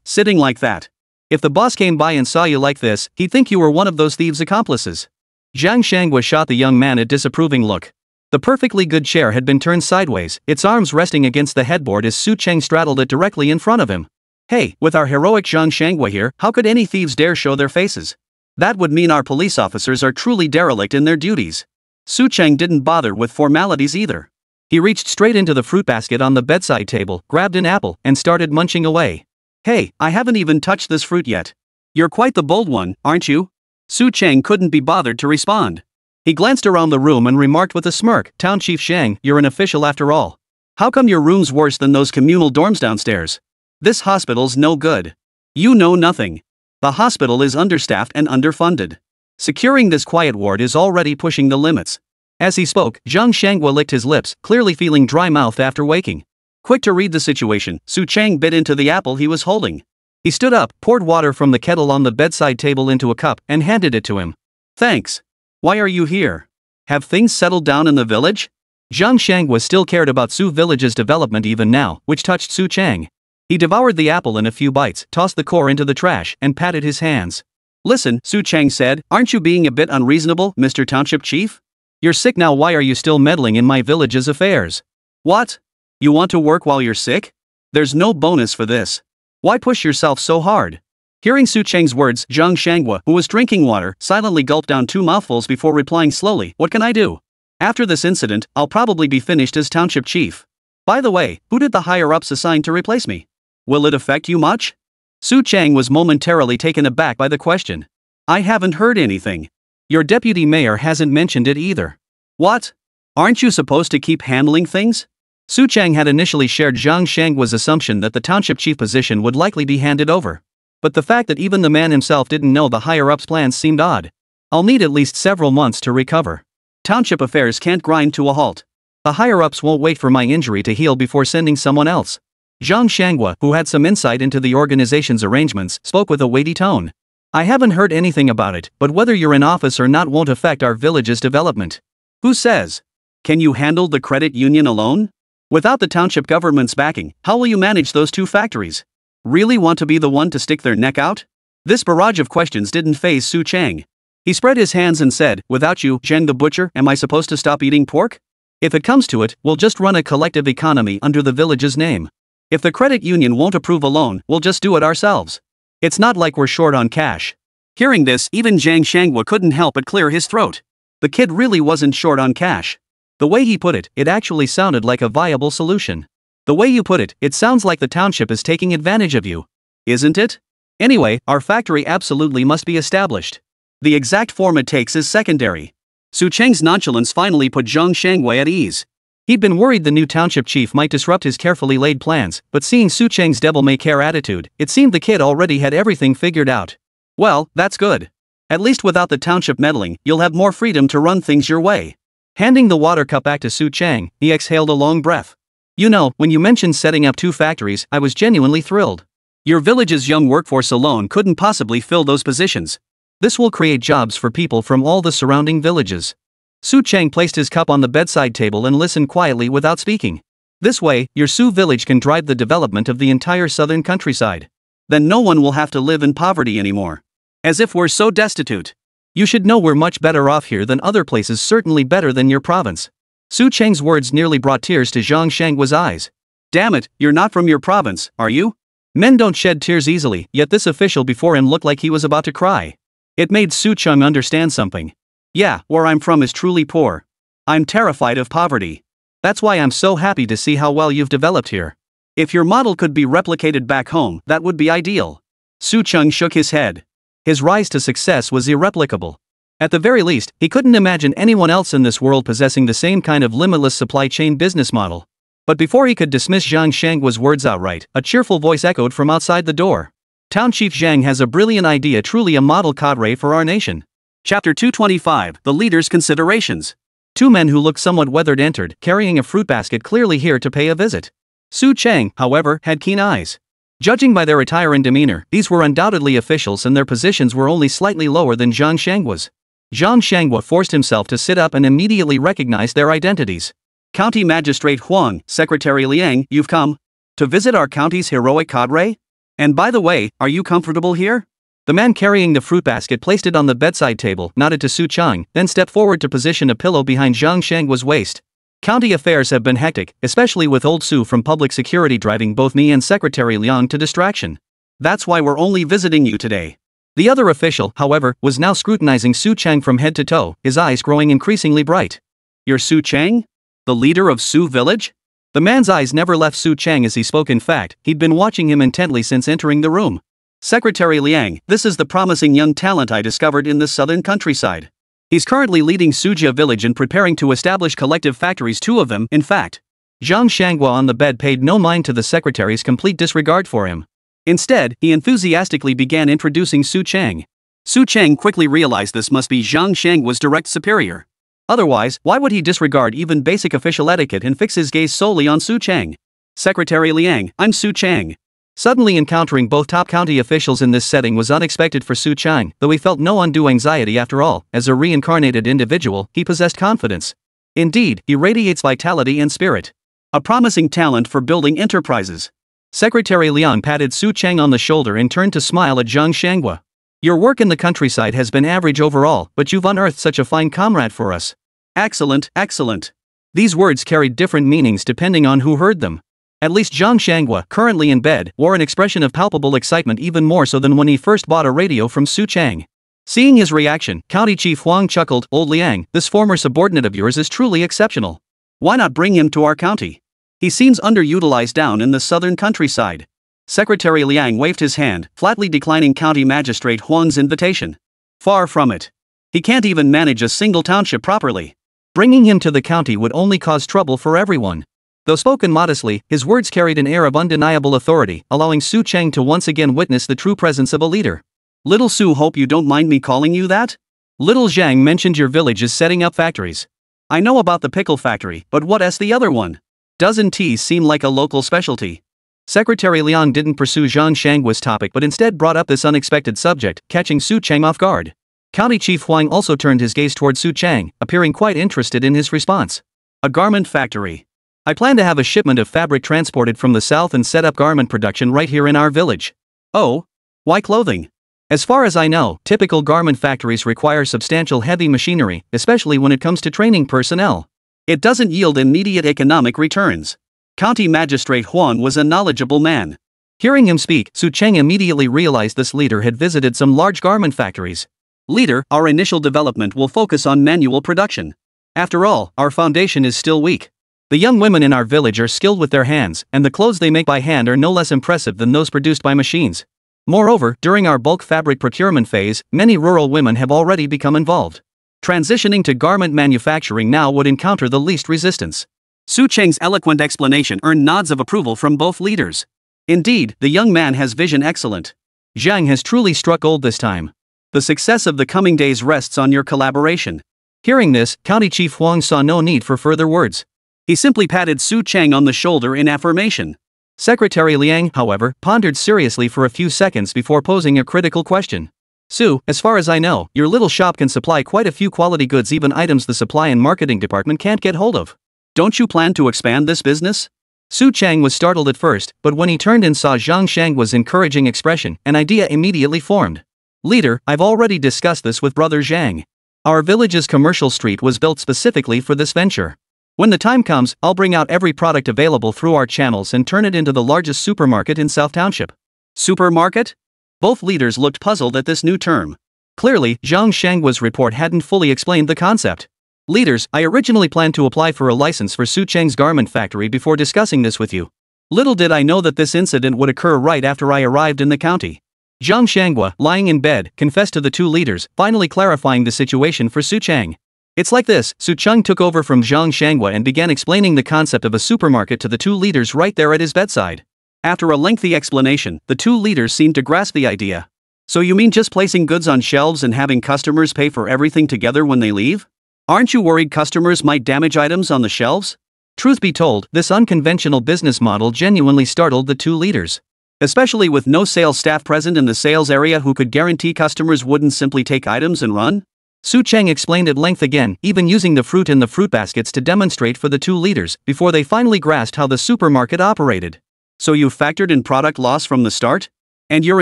sitting like that. If the boss came by and saw you like this, he'd think you were one of those thieves' accomplices. Zhang Shanghua shot the young man a disapproving look. The perfectly good chair had been turned sideways, its arms resting against the headboard as Su Chang straddled it directly in front of him. Hey, with our heroic Zhang Shanghua here, how could any thieves dare show their faces? That would mean our police officers are truly derelict in their duties. Su Chang didn't bother with formalities either. He reached straight into the fruit basket on the bedside table, grabbed an apple, and started munching away. Hey, I haven't even touched this fruit yet. You're quite the bold one, aren't you? Su Chang couldn't be bothered to respond. He glanced around the room and remarked with a smirk, Town Chief Shang, you're an official after all. How come your room's worse than those communal dorms downstairs? This hospital's no good. You know nothing. The hospital is understaffed and underfunded. Securing this quiet ward is already pushing the limits. As he spoke, Zhang Shanghua licked his lips, clearly feeling dry-mouthed after waking. Quick to read the situation, Su Chang bit into the apple he was holding. He stood up, poured water from the kettle on the bedside table into a cup, and handed it to him. Thanks. Why are you here? Have things settled down in the village? Zhang Shanghua still cared about Su village's development even now, which touched Su Chang. He devoured the apple in a few bites, tossed the core into the trash, and patted his hands. Listen, Su Chang said, aren't you being a bit unreasonable, Mr. Township Chief? You're sick now, why are you still meddling in my village's affairs? What? You want to work while you're sick? There's no bonus for this. Why push yourself so hard? Hearing Su Chang's words, Zhang Shanghua, who was drinking water, silently gulped down 2 mouthfuls before replying slowly, what can I do? After this incident, I'll probably be finished as township chief. By the way, who did the higher-ups assign to replace me? Will it affect you much? Su Chang was momentarily taken aback by the question. I haven't heard anything. Your deputy mayor hasn't mentioned it either. What? Aren't you supposed to keep handling things? Su Chang had initially shared Zhang Shanghua's assumption that the township chief position would likely be handed over. But the fact that even the man himself didn't know the higher-ups' plans seemed odd. I'll need at least several months to recover. Township affairs can't grind to a halt. The higher-ups won't wait for my injury to heal before sending someone else. Zhang Shanghua, who had some insight into the organization's arrangements, spoke with a weighty tone. I haven't heard anything about it, but whether you're in office or not won't affect our village's development. Who says? Can you handle the credit union alone? Without the township government's backing, how will you manage those 2 factories? Really want to be the one to stick their neck out? This barrage of questions didn't faze Su Chang. He spread his hands and said, without you, Zheng the butcher, am I supposed to stop eating pork? If it comes to it, we'll just run a collective economy under the village's name. If the credit union won't approve a loan, we'll just do it ourselves. It's not like we're short on cash. Hearing this, even Zhang Shanghua couldn't help but clear his throat. The kid really wasn't short on cash. The way he put it, it actually sounded like a viable solution. The way you put it, it sounds like the township is taking advantage of you. Isn't it? Anyway, our factory absolutely must be established. The exact form it takes is secondary. Su Chang's nonchalance finally put Zhang Shanghua at ease. He'd been worried the new township chief might disrupt his carefully laid plans, but seeing Su Chang's devil-may-care attitude, it seemed the kid already had everything figured out. Well, that's good. At least without the township meddling, you'll have more freedom to run things your way. Handing the water cup back to Su Chang, he exhaled a long breath. You know, when you mentioned setting up 2 factories, I was genuinely thrilled. Your village's young workforce alone couldn't possibly fill those positions. This will create jobs for people from all the surrounding villages. Su Chang placed his cup on the bedside table and listened quietly without speaking. This way, your Su village can drive the development of the entire southern countryside. Then no one will have to live in poverty anymore. As if we're so destitute. You should know we're much better off here than other places, certainly better than your province. Su Chang's words nearly brought tears to Zhang Shanghua's eyes. Damn it, you're not from your province, are you? Men don't shed tears easily, yet this official before him looked like he was about to cry. It made Su Chang understand something. Yeah, where I'm from is truly poor. I'm terrified of poverty. That's why I'm so happy to see how well you've developed here. If your model could be replicated back home, that would be ideal. Su Cheng shook his head. His rise to success was irreplicable. At the very least, he couldn't imagine anyone else in this world possessing the same kind of limitless supply chain business model. But before he could dismiss Zhang Shanggua's words outright, a cheerful voice echoed from outside the door. Town Chief Zhang has a brilliant idea, truly a model cadre for our nation. Chapter 225, The Leader's Considerations. Two men who looked somewhat weathered entered, carrying a fruit basket, clearly here to pay a visit. Su Cheng, however, had keen eyes. Judging by their attire and demeanor, these were undoubtedly officials and their positions were only slightly lower than Zhang Shanggua's. Zhang Shangwa forced himself to sit up and immediately recognized their identities. County Magistrate Huang, Secretary Liang, you've come to visit our county's heroic cadre? And by the way, are you comfortable here? The man carrying the fruit basket placed it on the bedside table, nodded to Su Cheng, then stepped forward to position a pillow behind Zhang Shangwa's waist. County affairs have been hectic, especially with old Su from public security driving both me and Secretary Liang to distraction. That's why we're only visiting you today. The other official, however, was now scrutinizing Su Cheng from head to toe, his eyes growing increasingly bright. You're Su Cheng? The leader of Su Village? The man's eyes never left Su Cheng as he spoke. In fact, he'd been watching him intently since entering the room. Secretary Liang, this is the promising young talent I discovered in the southern countryside. He's currently leading Sujia village and preparing to establish collective factories, 2 of them, in fact. Zhang Shangwa on the bed paid no mind to the secretary's complete disregard for him. Instead, he enthusiastically began introducing Su Cheng. Su Cheng quickly realized this must be Zhang Shangwa's direct superior. Otherwise, why would he disregard even basic official etiquette and fix his gaze solely on Su Cheng? Secretary Liang, I'm Su Cheng. Suddenly encountering both top county officials in this setting was unexpected for Su Cheng, though he felt no undue anxiety after all. As a reincarnated individual, he possessed confidence. Indeed, he radiates vitality and spirit. A promising talent for building enterprises. Secretary Liang patted Su Cheng on the shoulder and turned to smile at Zhang Shangwa. Your work in the countryside has been average overall, but you've unearthed such a fine comrade for us. Excellent, excellent. These words carried different meanings depending on who heard them. At least Zhang Shangwa, currently in bed, wore an expression of palpable excitement, even more so than when he first bought a radio from Su Cheng. Seeing his reaction, County Chief Huang chuckled. Old Liang, this former subordinate of yours is truly exceptional. Why not bring him to our county? He seems underutilized down in the southern countryside. Secretary Liang waved his hand, flatly declining County Magistrate Huang's invitation. Far from it. He can't even manage a single township properly. Bringing him to the county would only cause trouble for everyone. Though spoken modestly, his words carried an air of undeniable authority, allowing Su Cheng to once again witness the true presence of a leader. Little Su, hope you don't mind me calling you that? Little Zhang mentioned your village is setting up factories. I know about the pickle factory, but what's the other one? Doesn't teas seem like a local specialty? Secretary Liang didn't pursue Zhang Shangwa's topic but instead brought up this unexpected subject, catching Su Cheng off guard. County Chief Huang also turned his gaze toward Su Cheng, appearing quite interested in his response. A garment factory. I plan to have a shipment of fabric transported from the south and set up garment production right here in our village. Oh? Why clothing? As far as I know, typical garment factories require substantial heavy machinery, especially when it comes to training personnel. It doesn't yield immediate economic returns. County Magistrate Huang was a knowledgeable man. Hearing him speak, Su Cheng immediately realized this leader had visited some large garment factories. Leader, our initial development will focus on manual production. After all, our foundation is still weak. The young women in our village are skilled with their hands, and the clothes they make by hand are no less impressive than those produced by machines. Moreover, during our bulk fabric procurement phase, many rural women have already become involved. Transitioning to garment manufacturing now would encounter the least resistance. Su Cheng's eloquent explanation earned nods of approval from both leaders. Indeed, the young man has vision excellent. Zhang has truly struck gold this time. The success of the coming days rests on your collaboration. Hearing this, County Chief Huang saw no need for further words. He simply patted Su Cheng on the shoulder in affirmation. Secretary Liang, however, pondered seriously for a few seconds before posing a critical question. Su, as far as I know, your little shop can supply quite a few quality goods, even items the supply and marketing department can't get hold of. Don't you plan to expand this business? Su Cheng was startled at first, but when he turned and saw Zhang Shangwa's encouraging expression, an idea immediately formed. Leader, I've already discussed this with Brother Zhang. Our village's commercial street was built specifically for this venture. When the time comes, I'll bring out every product available through our channels and turn it into the largest supermarket in South Township. Supermarket? Both leaders looked puzzled at this new term. Clearly, Zhang Shangwa's report hadn't fully explained the concept. Leaders, I originally planned to apply for a license for Su Cheng's garment factory before discussing this with you. Little did I know that this incident would occur right after I arrived in the county. Zhang Shanghua, lying in bed, confessed to the two leaders, finally clarifying the situation for Su Chang. It's like this: Su Chang took over from Zhang Shanghua and began explaining the concept of a supermarket to the two leaders right there at his bedside. After a lengthy explanation, the two leaders seemed to grasp the idea. So you mean just placing goods on shelves and having customers pay for everything together when they leave? Aren't you worried customers might damage items on the shelves? Truth be told, this unconventional business model genuinely startled the two leaders. Especially with no sales staff present in the sales area who could guarantee customers wouldn't simply take items and run. Su Chang explained at length again, even using the fruit in the fruit baskets to demonstrate for the two leaders, before they finally grasped how the supermarket operated. So you factored in product loss from the start? And you're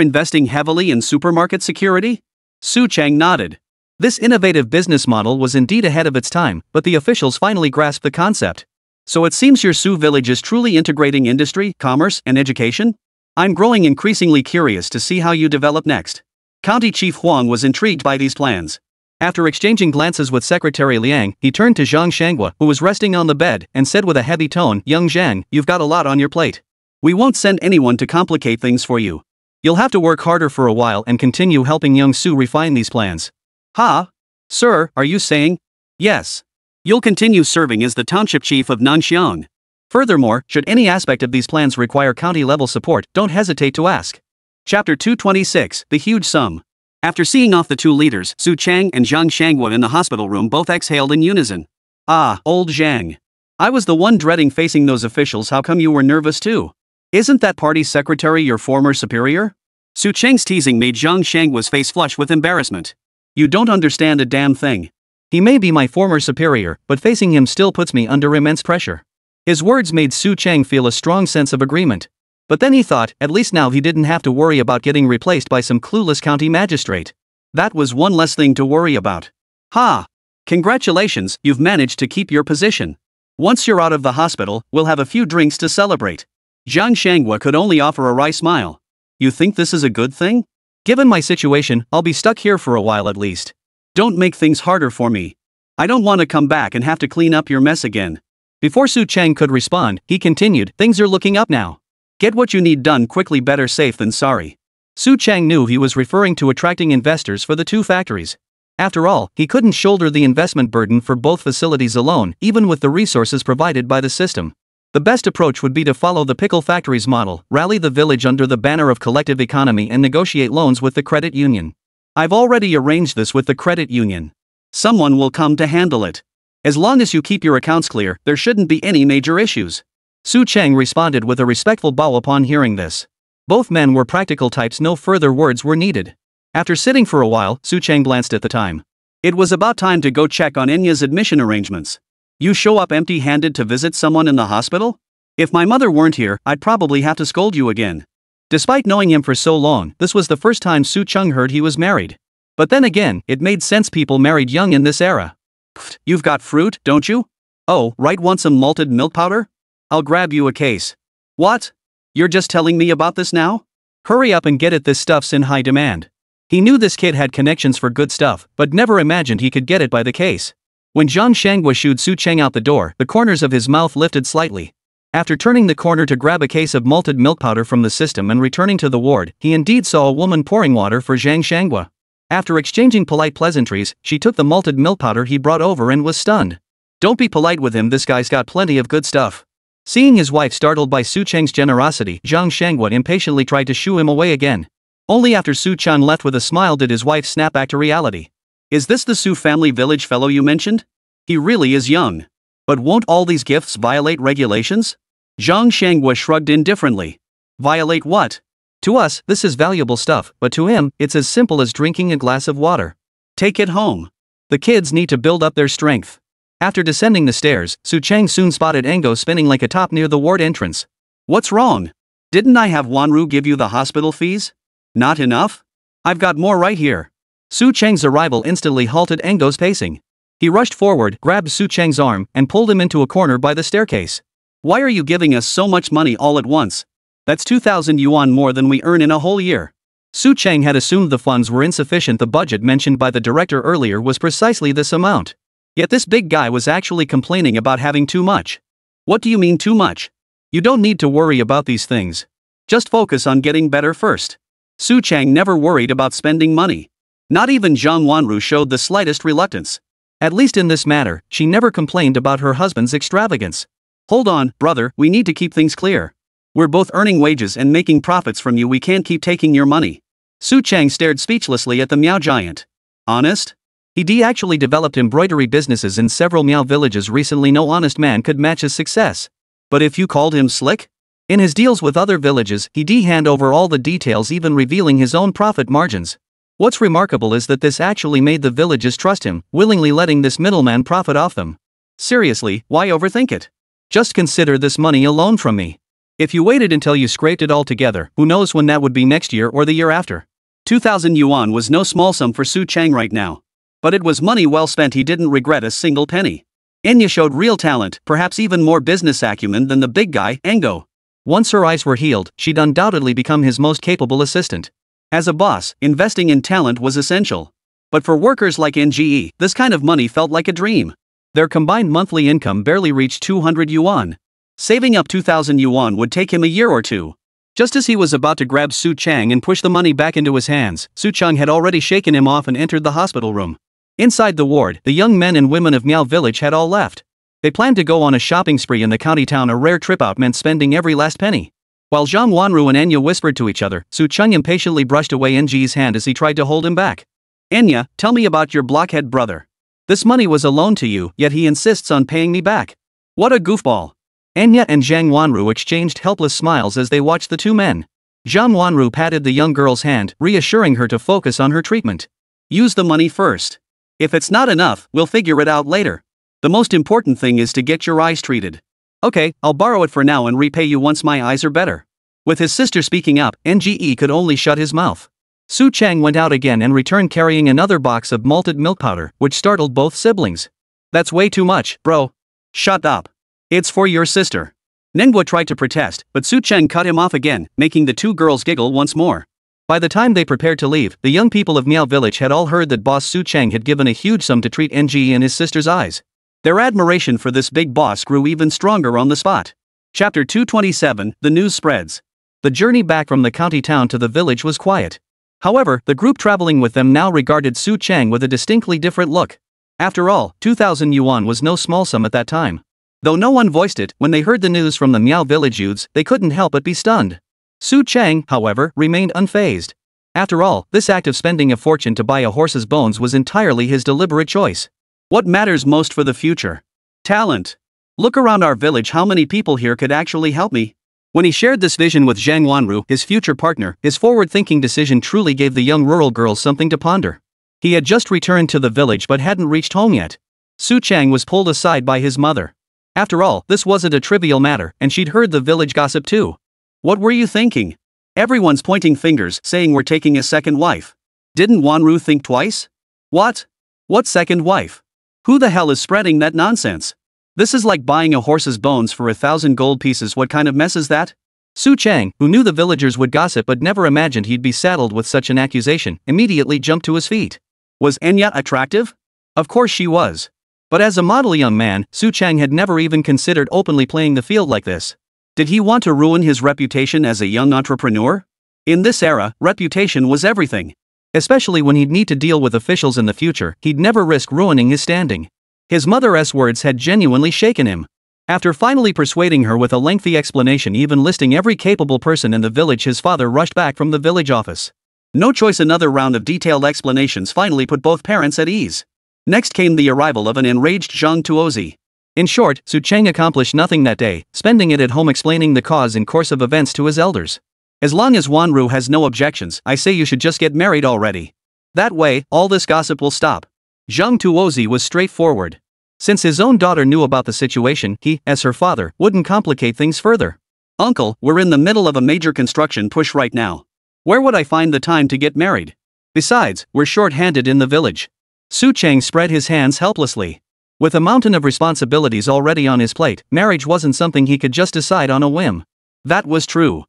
investing heavily in supermarket security? Su Chang nodded. This innovative business model was indeed ahead of its time, but the officials finally grasped the concept. So it seems your Su village is truly integrating industry, commerce, and education? I'm growing increasingly curious to see how you develop next. County Chief Huang was intrigued by these plans. After exchanging glances with Secretary Liang, he turned to Zhang Shanghua, who was resting on the bed, and said with a heavy tone, "Young Zhang, you've got a lot on your plate. We won't send anyone to complicate things for you. You'll have to work harder for a while and continue helping young Su refine these plans." "Ha? Sir, are you saying?" "Yes. You'll continue serving as the township chief of Nanxiang. Furthermore, should any aspect of these plans require county-level support, don't hesitate to ask." Chapter 226, The Huge Sum. After seeing off the two leaders, Su Chang and Zhang Shanghua in the hospital room both exhaled in unison. "Ah, old Zhang. I was the one dreading facing those officials. How come you were nervous too? Isn't that party secretary your former superior?" Su Chang's teasing made Zhang Shanghua's face flush with embarrassment. "You don't understand a damn thing. He may be my former superior, but facing him still puts me under immense pressure." His words made Su Chang feel a strong sense of agreement. But then he thought, at least now he didn't have to worry about getting replaced by some clueless county magistrate. That was one less thing to worry about. "Ha! Congratulations, you've managed to keep your position. Once you're out of the hospital, we'll have a few drinks to celebrate." Zhang Shanghua could only offer a wry smile. "You think this is a good thing? Given my situation, I'll be stuck here for a while at least. Don't make things harder for me. I don't want to come back and have to clean up your mess again." Before Su Chang could respond, he continued, "Things are looking up now. Get what you need done quickly, better safe than sorry." Su Chang knew he was referring to attracting investors for the two factories. After all, he couldn't shoulder the investment burden for both facilities alone, even with the resources provided by the system. The best approach would be to follow the pickle factories model, rally the village under the banner of collective economy and negotiate loans with the credit union. "I've already arranged this with the credit union. Someone will come to handle it. As long as you keep your accounts clear, there shouldn't be any major issues." Su Chang responded with a respectful bow upon hearing this. Both men were practical types, no further words were needed. After sitting for a while, Su Chang glanced at the time. It was about time to go check on Enya's admission arrangements. "You show up empty-handed to visit someone in the hospital? If my mother weren't here, I'd probably have to scold you again." Despite knowing him for so long, this was the first time Su Chang heard he was married. But then again, it made sense people married young in this era. "Pfft, you've got fruit, don't you? Oh, right, want some malted milk powder? I'll grab you a case." "What? You're just telling me about this now? Hurry up and get it, this stuff's in high demand." He knew this kid had connections for good stuff, but never imagined he could get it by the case. When Zhang Shanghua shooed Su Chang out the door, the corners of his mouth lifted slightly. After turning the corner to grab a case of malted milk powder from the system and returning to the ward, he indeed saw a woman pouring water for Zhang Shanghua. After exchanging polite pleasantries, she took the malted milk powder he brought over and was stunned. "Don't be polite with him, this guy's got plenty of good stuff." Seeing his wife startled by Su Chang's generosity, Zhang Shanghua impatiently tried to shoo him away again. Only after Su Chang left with a smile did his wife snap back to reality. "Is this the Su family village fellow you mentioned? He really is young. But won't all these gifts violate regulations?" Zhang Shanghua shrugged indifferently. "Violate what? To us, this is valuable stuff, but to him, it's as simple as drinking a glass of water. Take it home. The kids need to build up their strength." After descending the stairs, Su Chang soon spotted Engo spinning like a top near the ward entrance. "What's wrong? Didn't I have Wanru give you the hospital fees? Not enough? I've got more right here." Su Chang's arrival instantly halted Engo's pacing. He rushed forward, grabbed Su Chang's arm, and pulled him into a corner by the staircase. "Why are you giving us so much money all at once? That's 2,000 yuan more than we earn in a whole year." Su Chang had assumed the funds were insufficient. The budget mentioned by the director earlier was precisely this amount. Yet this big guy was actually complaining about having too much. "What do you mean too much? You don't need to worry about these things. Just focus on getting better first. Su Chang never worried about spending money. Not even Zhang Wanru showed the slightest reluctance. At least in this matter, she never complained about her husband's extravagance. Hold on, brother, we need to keep things clear. We're both earning wages and making profits from you, we can't keep taking your money. Su Chang stared speechlessly at the Miao giant. Honest? He actually developed embroidery businesses in several Miao villages recently. No honest man could match his success. But if you called him slick? In his deals with other villages, he hand over all the details, even revealing his own profit margins. What's remarkable is that this actually made the villages trust him, willingly letting this middleman profit off them. Seriously, why overthink it? Just consider this money a loan from me. If you waited until you scraped it all together, who knows when that would be, next year or the year after. 2,000 yuan was no small sum for Su Chang right now. But it was money well spent. He didn't regret a single penny. Enya showed real talent, perhaps even more business acumen than the big guy, Engo. Once her eyes were healed, she'd undoubtedly become his most capable assistant. As a boss, investing in talent was essential. But for workers like NGE, this kind of money felt like a dream. Their combined monthly income barely reached 200 yuan. Saving up 2,000 yuan would take him a year or two. Just as he was about to grab Su Chang and push the money back into his hands, Su Chang had already shaken him off and entered the hospital room. Inside the ward, the young men and women of Miao village had all left. They planned to go on a shopping spree in the county town. A rare trip out meant spending every last penny. While Zhang Wanru and Enya whispered to each other, Su Chang impatiently brushed away Ng's hand as he tried to hold him back. Enya, tell me about your blockhead brother. This money was a loan to you, yet he insists on paying me back. What a goofball. Enya and Zhang Wanru exchanged helpless smiles as they watched the two men. Zhang Wanru patted the young girl's hand, reassuring her to focus on her treatment. Use the money first. If it's not enough, we'll figure it out later. The most important thing is to get your eyes treated. Okay, I'll borrow it for now and repay you once my eyes are better. With his sister speaking up, NGE could only shut his mouth. Su Chang went out again and returned carrying another box of malted milk powder, which startled both siblings. That's way too much, bro. Shut up. It's for your sister. Nengwa tried to protest, but Su Chang cut him off again, making the two girls giggle once more. By the time they prepared to leave, the young people of Miao village had all heard that boss Su Chang had given a huge sum to treat NGE in his sister's eyes. Their admiration for this big boss grew even stronger on the spot. Chapter 227, The news spreads. The journey back from the county town to the village was quiet. However, the group traveling with them now regarded Su Chang with a distinctly different look. After all, 2,000 yuan was no small sum at that time. Though no one voiced it, when they heard the news from the Miao village youths, they couldn't help but be stunned. Su Chang, however, remained unfazed. After all, this act of spending a fortune to buy a horse's bones was entirely his deliberate choice. What matters most for the future? Talent. Look around our village, how many people here could actually help me? When he shared this vision with Zhang Wanru, his future partner, his forward-thinking decision truly gave the young rural girls something to ponder. He had just returned to the village but hadn't reached home yet. Su Chang was pulled aside by his mother. After all, this wasn't a trivial matter, and she'd heard the village gossip too. What were you thinking? Everyone's pointing fingers, saying we're taking a second wife. Didn't Wanru think twice? What? What second wife? Who the hell is spreading that nonsense? This is like buying a horse's bones for 1,000 gold pieces. What kind of mess is that? Su Chang, who knew the villagers would gossip but never imagined he'd be saddled with such an accusation, immediately jumped to his feet. Was Enya attractive? Of course she was. But as a model young man, Su Chang had never even considered openly playing the field like this. Did he want to ruin his reputation as a young entrepreneur? In this era, reputation was everything. Especially when he'd need to deal with officials in the future, he'd never risk ruining his standing. His mother's words had genuinely shaken him. After finally persuading her with a lengthy explanation, even listing every capable person in the village, his father rushed back from the village office. No choice, another round of detailed explanations finally put both parents at ease. Next came the arrival of an enraged Zhang Tuozi. In short, Su Chang accomplished nothing that day, spending it at home explaining the cause and course of events to his elders. As long as Wanru has no objections, I say you should just get married already. That way, all this gossip will stop. Zhang Tuozi was straightforward. Since his own daughter knew about the situation, he, as her father, wouldn't complicate things further. Uncle, we're in the middle of a major construction push right now. Where would I find the time to get married? Besides, we're short-handed in the village. Su Chang spread his hands helplessly. With a mountain of responsibilities already on his plate, marriage wasn't something he could just decide on a whim. That was true.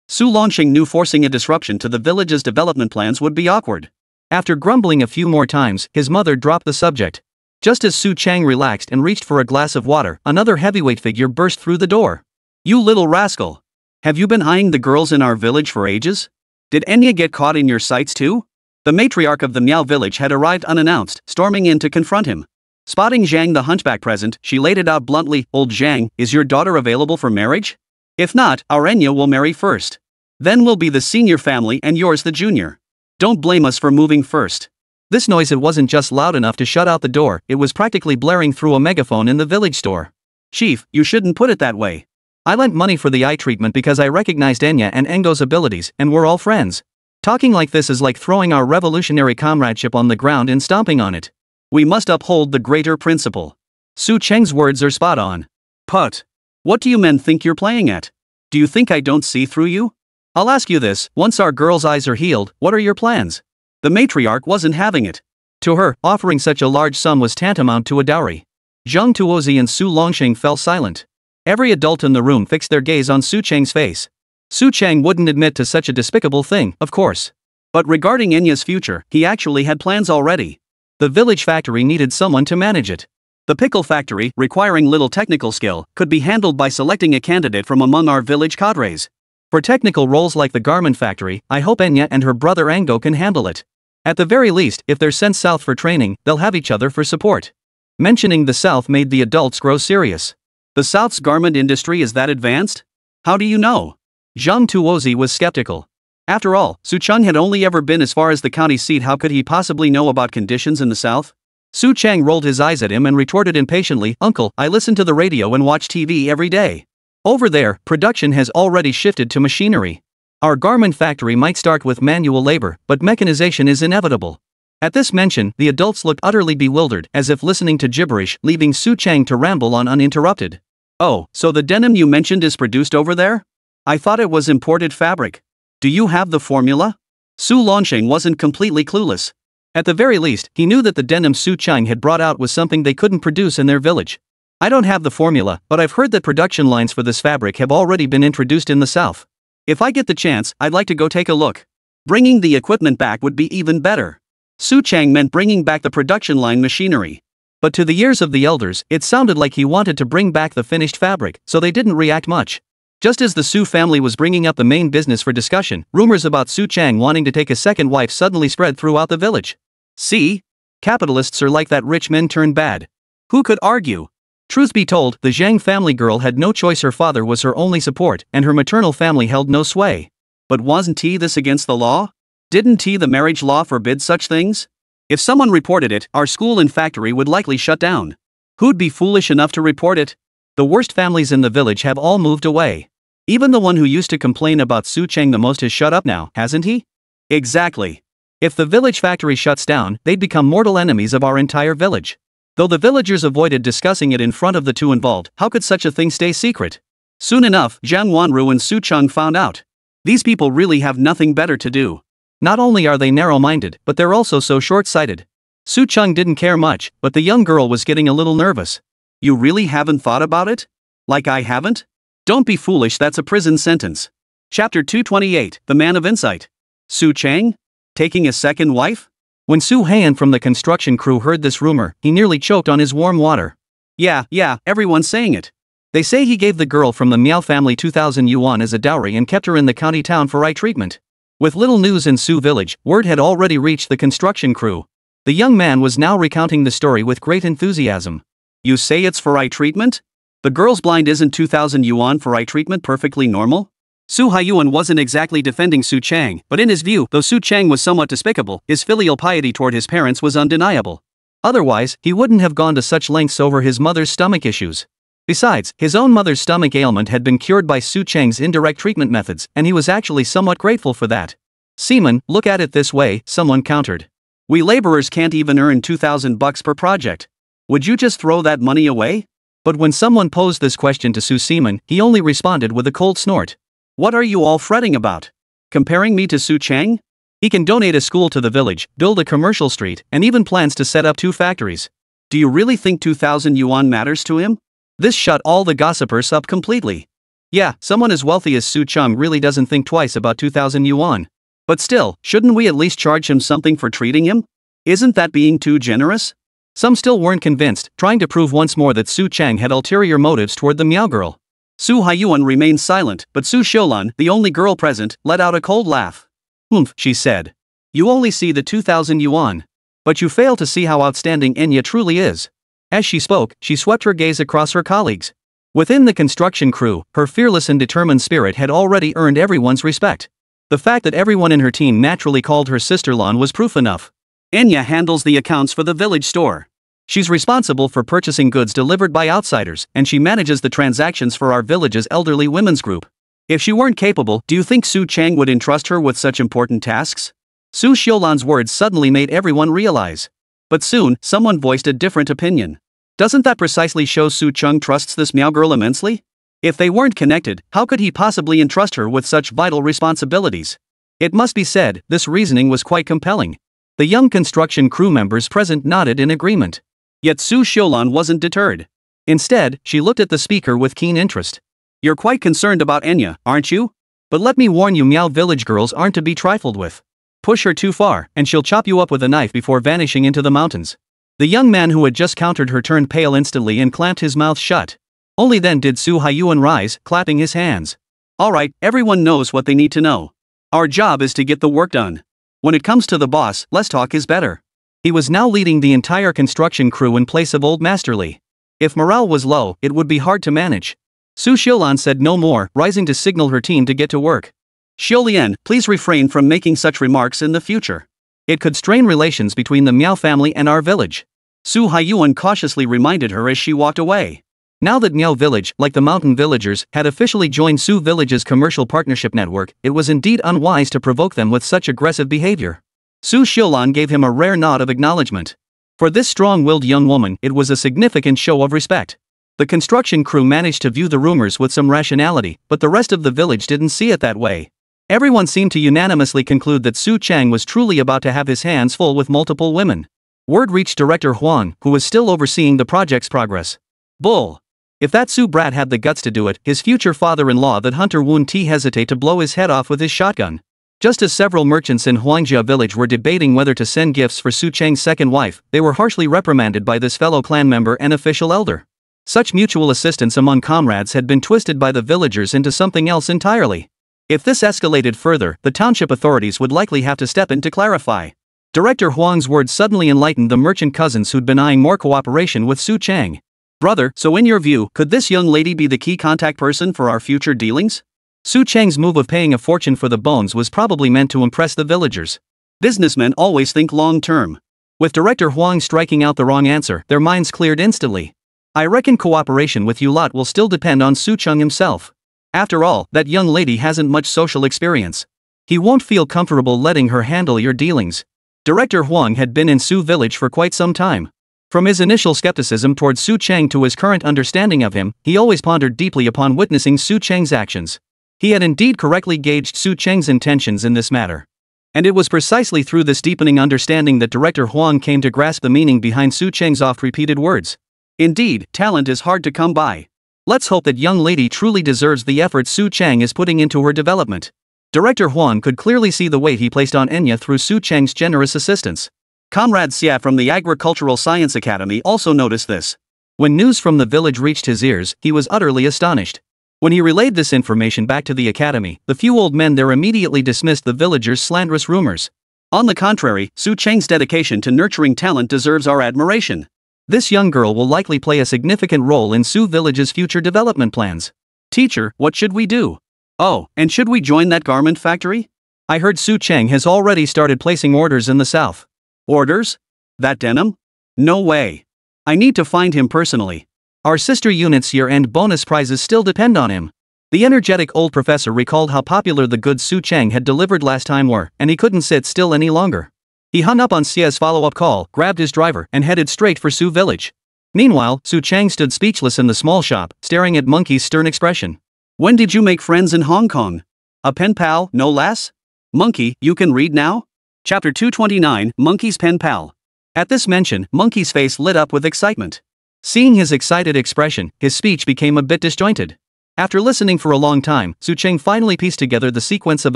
Su Longxing knew forcing a disruption to the village's development plans would be awkward. After grumbling a few more times, his mother dropped the subject. Just as Su Chang relaxed and reached for a glass of water, another heavyweight figure burst through the door. You little rascal. Have you been eyeing the girls in our village for ages? Did Enya get caught in your sights too? The matriarch of the Meow village had arrived unannounced, storming in to confront him. Spotting Zhang the hunchback present, she laid it out bluntly, "Old Zhang, is your daughter available for marriage? If not, our Enya will marry first. Then we'll be the senior family and yours the junior. Don't blame us for moving first." This noise, it wasn't just loud enough to shut out the door, it was practically blaring through a megaphone in the village store. "Chief, you shouldn't put it that way. I lent money for the eye treatment because I recognized Enya and Engo's abilities, and we're all friends. Talking like this is like throwing our revolutionary comradeship on the ground and stomping on it. We must uphold the greater principle." Su Cheng's words are spot on. "Put. What do you men think you're playing at? Do you think I don't see through you? I'll ask you this, once our girl's eyes are healed, what are your plans?" The matriarch wasn't having it. To her, offering such a large sum was tantamount to a dowry. Zhang Tuozi and Su Longxing fell silent. Every adult in the room fixed their gaze on Su Cheng's face. Su Cheng wouldn't admit to such a despicable thing, of course. But regarding Enya's future, he actually had plans already. The village factory needed someone to manage it. The pickle factory, requiring little technical skill, could be handled by selecting a candidate from among our village cadres. For technical roles like the garment factory, I hope Enya and her brother Ango can handle it. At the very least, if they're sent south for training, they'll have each other for support. Mentioning the south made the adults grow serious. The south's garment industry is that advanced? How do you know? Zhang Tuozi was skeptical. After all, Su Cheng had only ever been as far as the county seat. How could he possibly know about conditions in the south? Su Cheng rolled his eyes at him and retorted impatiently, "Uncle, I listen to the radio and watch TV every day. Over there, production has already shifted to machinery. Our garment factory might start with manual labor, but mechanization is inevitable." At this mention, the adults looked utterly bewildered, as if listening to gibberish, leaving Su Cheng to ramble on uninterrupted. "Oh, so the denim you mentioned is produced over there? I thought it was imported fabric. Do you have the formula?" Su Longxing wasn't completely clueless. At the very least, he knew that the denim Su Cheng had brought out was something they couldn't produce in their village. "I don't have the formula, but I've heard that production lines for this fabric have already been introduced in the south. If I get the chance, I'd like to go take a look. Bringing the equipment back would be even better." Su Cheng meant bringing back the production line machinery. But to the ears of the elders, it sounded like he wanted to bring back the finished fabric, so they didn't react much. Just as the Su family was bringing up the main business for discussion, rumors about Su Cheng wanting to take a second wife suddenly spread throughout the village. See? Capitalists are like that, rich men turn bad. Who could argue? Truth be told, the Zhang family girl had no choice. Her father was her only support, and her maternal family held no sway. But wasn't this against the law? Didn't the marriage law forbid such things? If someone reported it, our school and factory would likely shut down. Who'd be foolish enough to report it? The worst families in the village have all moved away. Even the one who used to complain about Su Cheng the most has shut up now, hasn't he? Exactly. If the village factory shuts down, they'd become mortal enemies of our entire village. Though the villagers avoided discussing it in front of the two involved, how could such a thing stay secret? Soon enough, Jiang Wanru and Su Cheng found out. These people really have nothing better to do. Not only are they narrow-minded, but they're also so short-sighted. Su Cheng didn't care much, but the young girl was getting a little nervous. "You really haven't thought about it? Like I haven't? Don't be foolish, that's a prison sentence." Chapter 228, The Man of Insight. Su Cheng? Taking a second wife? When Su Heian from the construction crew heard this rumor, he nearly choked on his warm water. Yeah, everyone's saying it. They say he gave the girl from the Miao family 2,000 yuan as a dowry and kept her in the county town for eye treatment. With little news in Su village, word had already reached the construction crew. The young man was now recounting the story with great enthusiasm. "You say it's for eye treatment? The girl's blind, isn't 2,000 yuan for eye treatment perfectly normal?" Su Haiyuan wasn't exactly defending Su Cheng, but in his view, though Su Cheng was somewhat despicable, his filial piety toward his parents was undeniable. Otherwise, he wouldn't have gone to such lengths over his mother's stomach issues. Besides, his own mother's stomach ailment had been cured by Su Cheng's indirect treatment methods, and he was actually somewhat grateful for that. "Seaman, look at it this way," someone countered. "We laborers can't even earn 2,000 bucks per project. Would you just throw that money away?" But when someone posed this question to Su Seaman, he only responded with a cold snort. "What are you all fretting about? Comparing me to Su Cheng? He can donate a school to the village, build a commercial street, and even plans to set up 2 factories. Do you really think 2,000 yuan matters to him?" This shut all the gossipers up completely. Yeah, someone as wealthy as Su Cheng really doesn't think twice about 2,000 yuan. But still, shouldn't we at least charge him something for treating him? Isn't that being too generous? Some still weren't convinced, trying to prove once more that Su Cheng had ulterior motives toward the Miao girl. Su Haiyuan remained silent, but Su Xiulan, the only girl present, let out a cold laugh. "Humph," she said. "You only see the 2,000 yuan. But you fail to see how outstanding Enya truly is." As she spoke, she swept her gaze across her colleagues. Within the construction crew, her fearless and determined spirit had already earned everyone's respect. The fact that everyone in her team naturally called her sister Lan was proof enough. Enya handles the accounts for the village store. She's responsible for purchasing goods delivered by outsiders, and she manages the transactions for our village's elderly women's group. If she weren't capable, do you think Su Chang would entrust her with such important tasks? Su Xiulan's words suddenly made everyone realize. But soon, someone voiced a different opinion. Doesn't that precisely show Su Chang trusts this Miao girl immensely? If they weren't connected, how could he possibly entrust her with such vital responsibilities? It must be said, this reasoning was quite compelling. The young construction crew members present nodded in agreement. Yet Su Xiulan wasn't deterred. Instead, she looked at the speaker with keen interest. "You're quite concerned about Enya, aren't you? But let me warn you, Miao village girls aren't to be trifled with. Push her too far, and she'll chop you up with a knife before vanishing into the mountains." The young man who had just countered her turned pale instantly and clamped his mouth shut. Only then did Su Haiyuan rise, clapping his hands. "All right, everyone knows what they need to know. Our job is to get the work done. When it comes to the boss, less talk is better." He was now leading the entire construction crew in place of old Master Li. If morale was low, it would be hard to manage. Su Xiulan said no more, rising to signal her team to get to work. "Xiulian, please refrain from making such remarks in the future. It could strain relations between the Miao family and our village." Su Haiyuan cautiously reminded her as she walked away. Now that Miao village, like the mountain villagers, had officially joined Su village's commercial partnership network, it was indeed unwise to provoke them with such aggressive behavior. Su Xiulan gave him a rare nod of acknowledgement. For this strong-willed young woman, it was a significant show of respect. The construction crew managed to view the rumors with some rationality, but the rest of the village didn't see it that way. Everyone seemed to unanimously conclude that Su Chang was truly about to have his hands full with multiple women. Word reached Director Huang, who was still overseeing the project's progress. "Bull. If that Su brat had the guts to do it, his future father-in-law that Hunter wouldn't hesitate to blow his head off with his shotgun." Just as several merchants in Huangjia village were debating whether to send gifts for Su Chang's second wife, they were harshly reprimanded by this fellow clan member and official elder. Such mutual assistance among comrades had been twisted by the villagers into something else entirely. If this escalated further, the township authorities would likely have to step in to clarify. Director Huang's words suddenly enlightened the merchant cousins who'd been eyeing more cooperation with Su Chang. "Brother, so in your view, could this young lady be the key contact person for our future dealings?" Su Chang's move of paying a fortune for the bones was probably meant to impress the villagers. Businessmen always think long-term. With Director Huang striking out the wrong answer, their minds cleared instantly. "I reckon cooperation with you lot will still depend on Su Chang himself. After all, that young lady hasn't much social experience. He won't feel comfortable letting her handle your dealings." Director Huang had been in Su village for quite some time. From his initial skepticism towards Su Chang to his current understanding of him, he always pondered deeply upon witnessing Su Chang's actions. He had indeed correctly gauged Su Chang's intentions in this matter. And it was precisely through this deepening understanding that Director Huang came to grasp the meaning behind Su Chang's oft-repeated words. Indeed, talent is hard to come by. Let's hope that young lady truly deserves the effort Su Chang is putting into her development. Director Huang could clearly see the weight he placed on Enya through Su Chang's generous assistance. Comrade Xia from the Agricultural Science Academy also noticed this. When news from the village reached his ears, he was utterly astonished. When he relayed this information back to the academy, the few old men there immediately dismissed the villagers' slanderous rumors. On the contrary, Su Chang's dedication to nurturing talent deserves our admiration. This young girl will likely play a significant role in Su village's future development plans. Teacher, what should we do? Oh, and should we join that garment factory? I heard Su Chang has already started placing orders in the south. Orders? That denim? No way. I need to find him personally. Our sister unit's year-end bonus prizes still depend on him. The energetic old professor recalled how popular the goods Su Chang had delivered last time were, and he couldn't sit still any longer. He hung up on Xia's follow-up call, grabbed his driver, and headed straight for Su village. Meanwhile, Su Chang stood speechless in the small shop, staring at Monkey's stern expression. "When did you make friends in Hong Kong? A pen pal, no less? Monkey, you can read now?" Chapter 229, Monkey's Pen Pal. At this mention, Monkey's face lit up with excitement. Seeing his excited expression, his speech became a bit disjointed. After listening for a long time, Su Chang finally pieced together the sequence of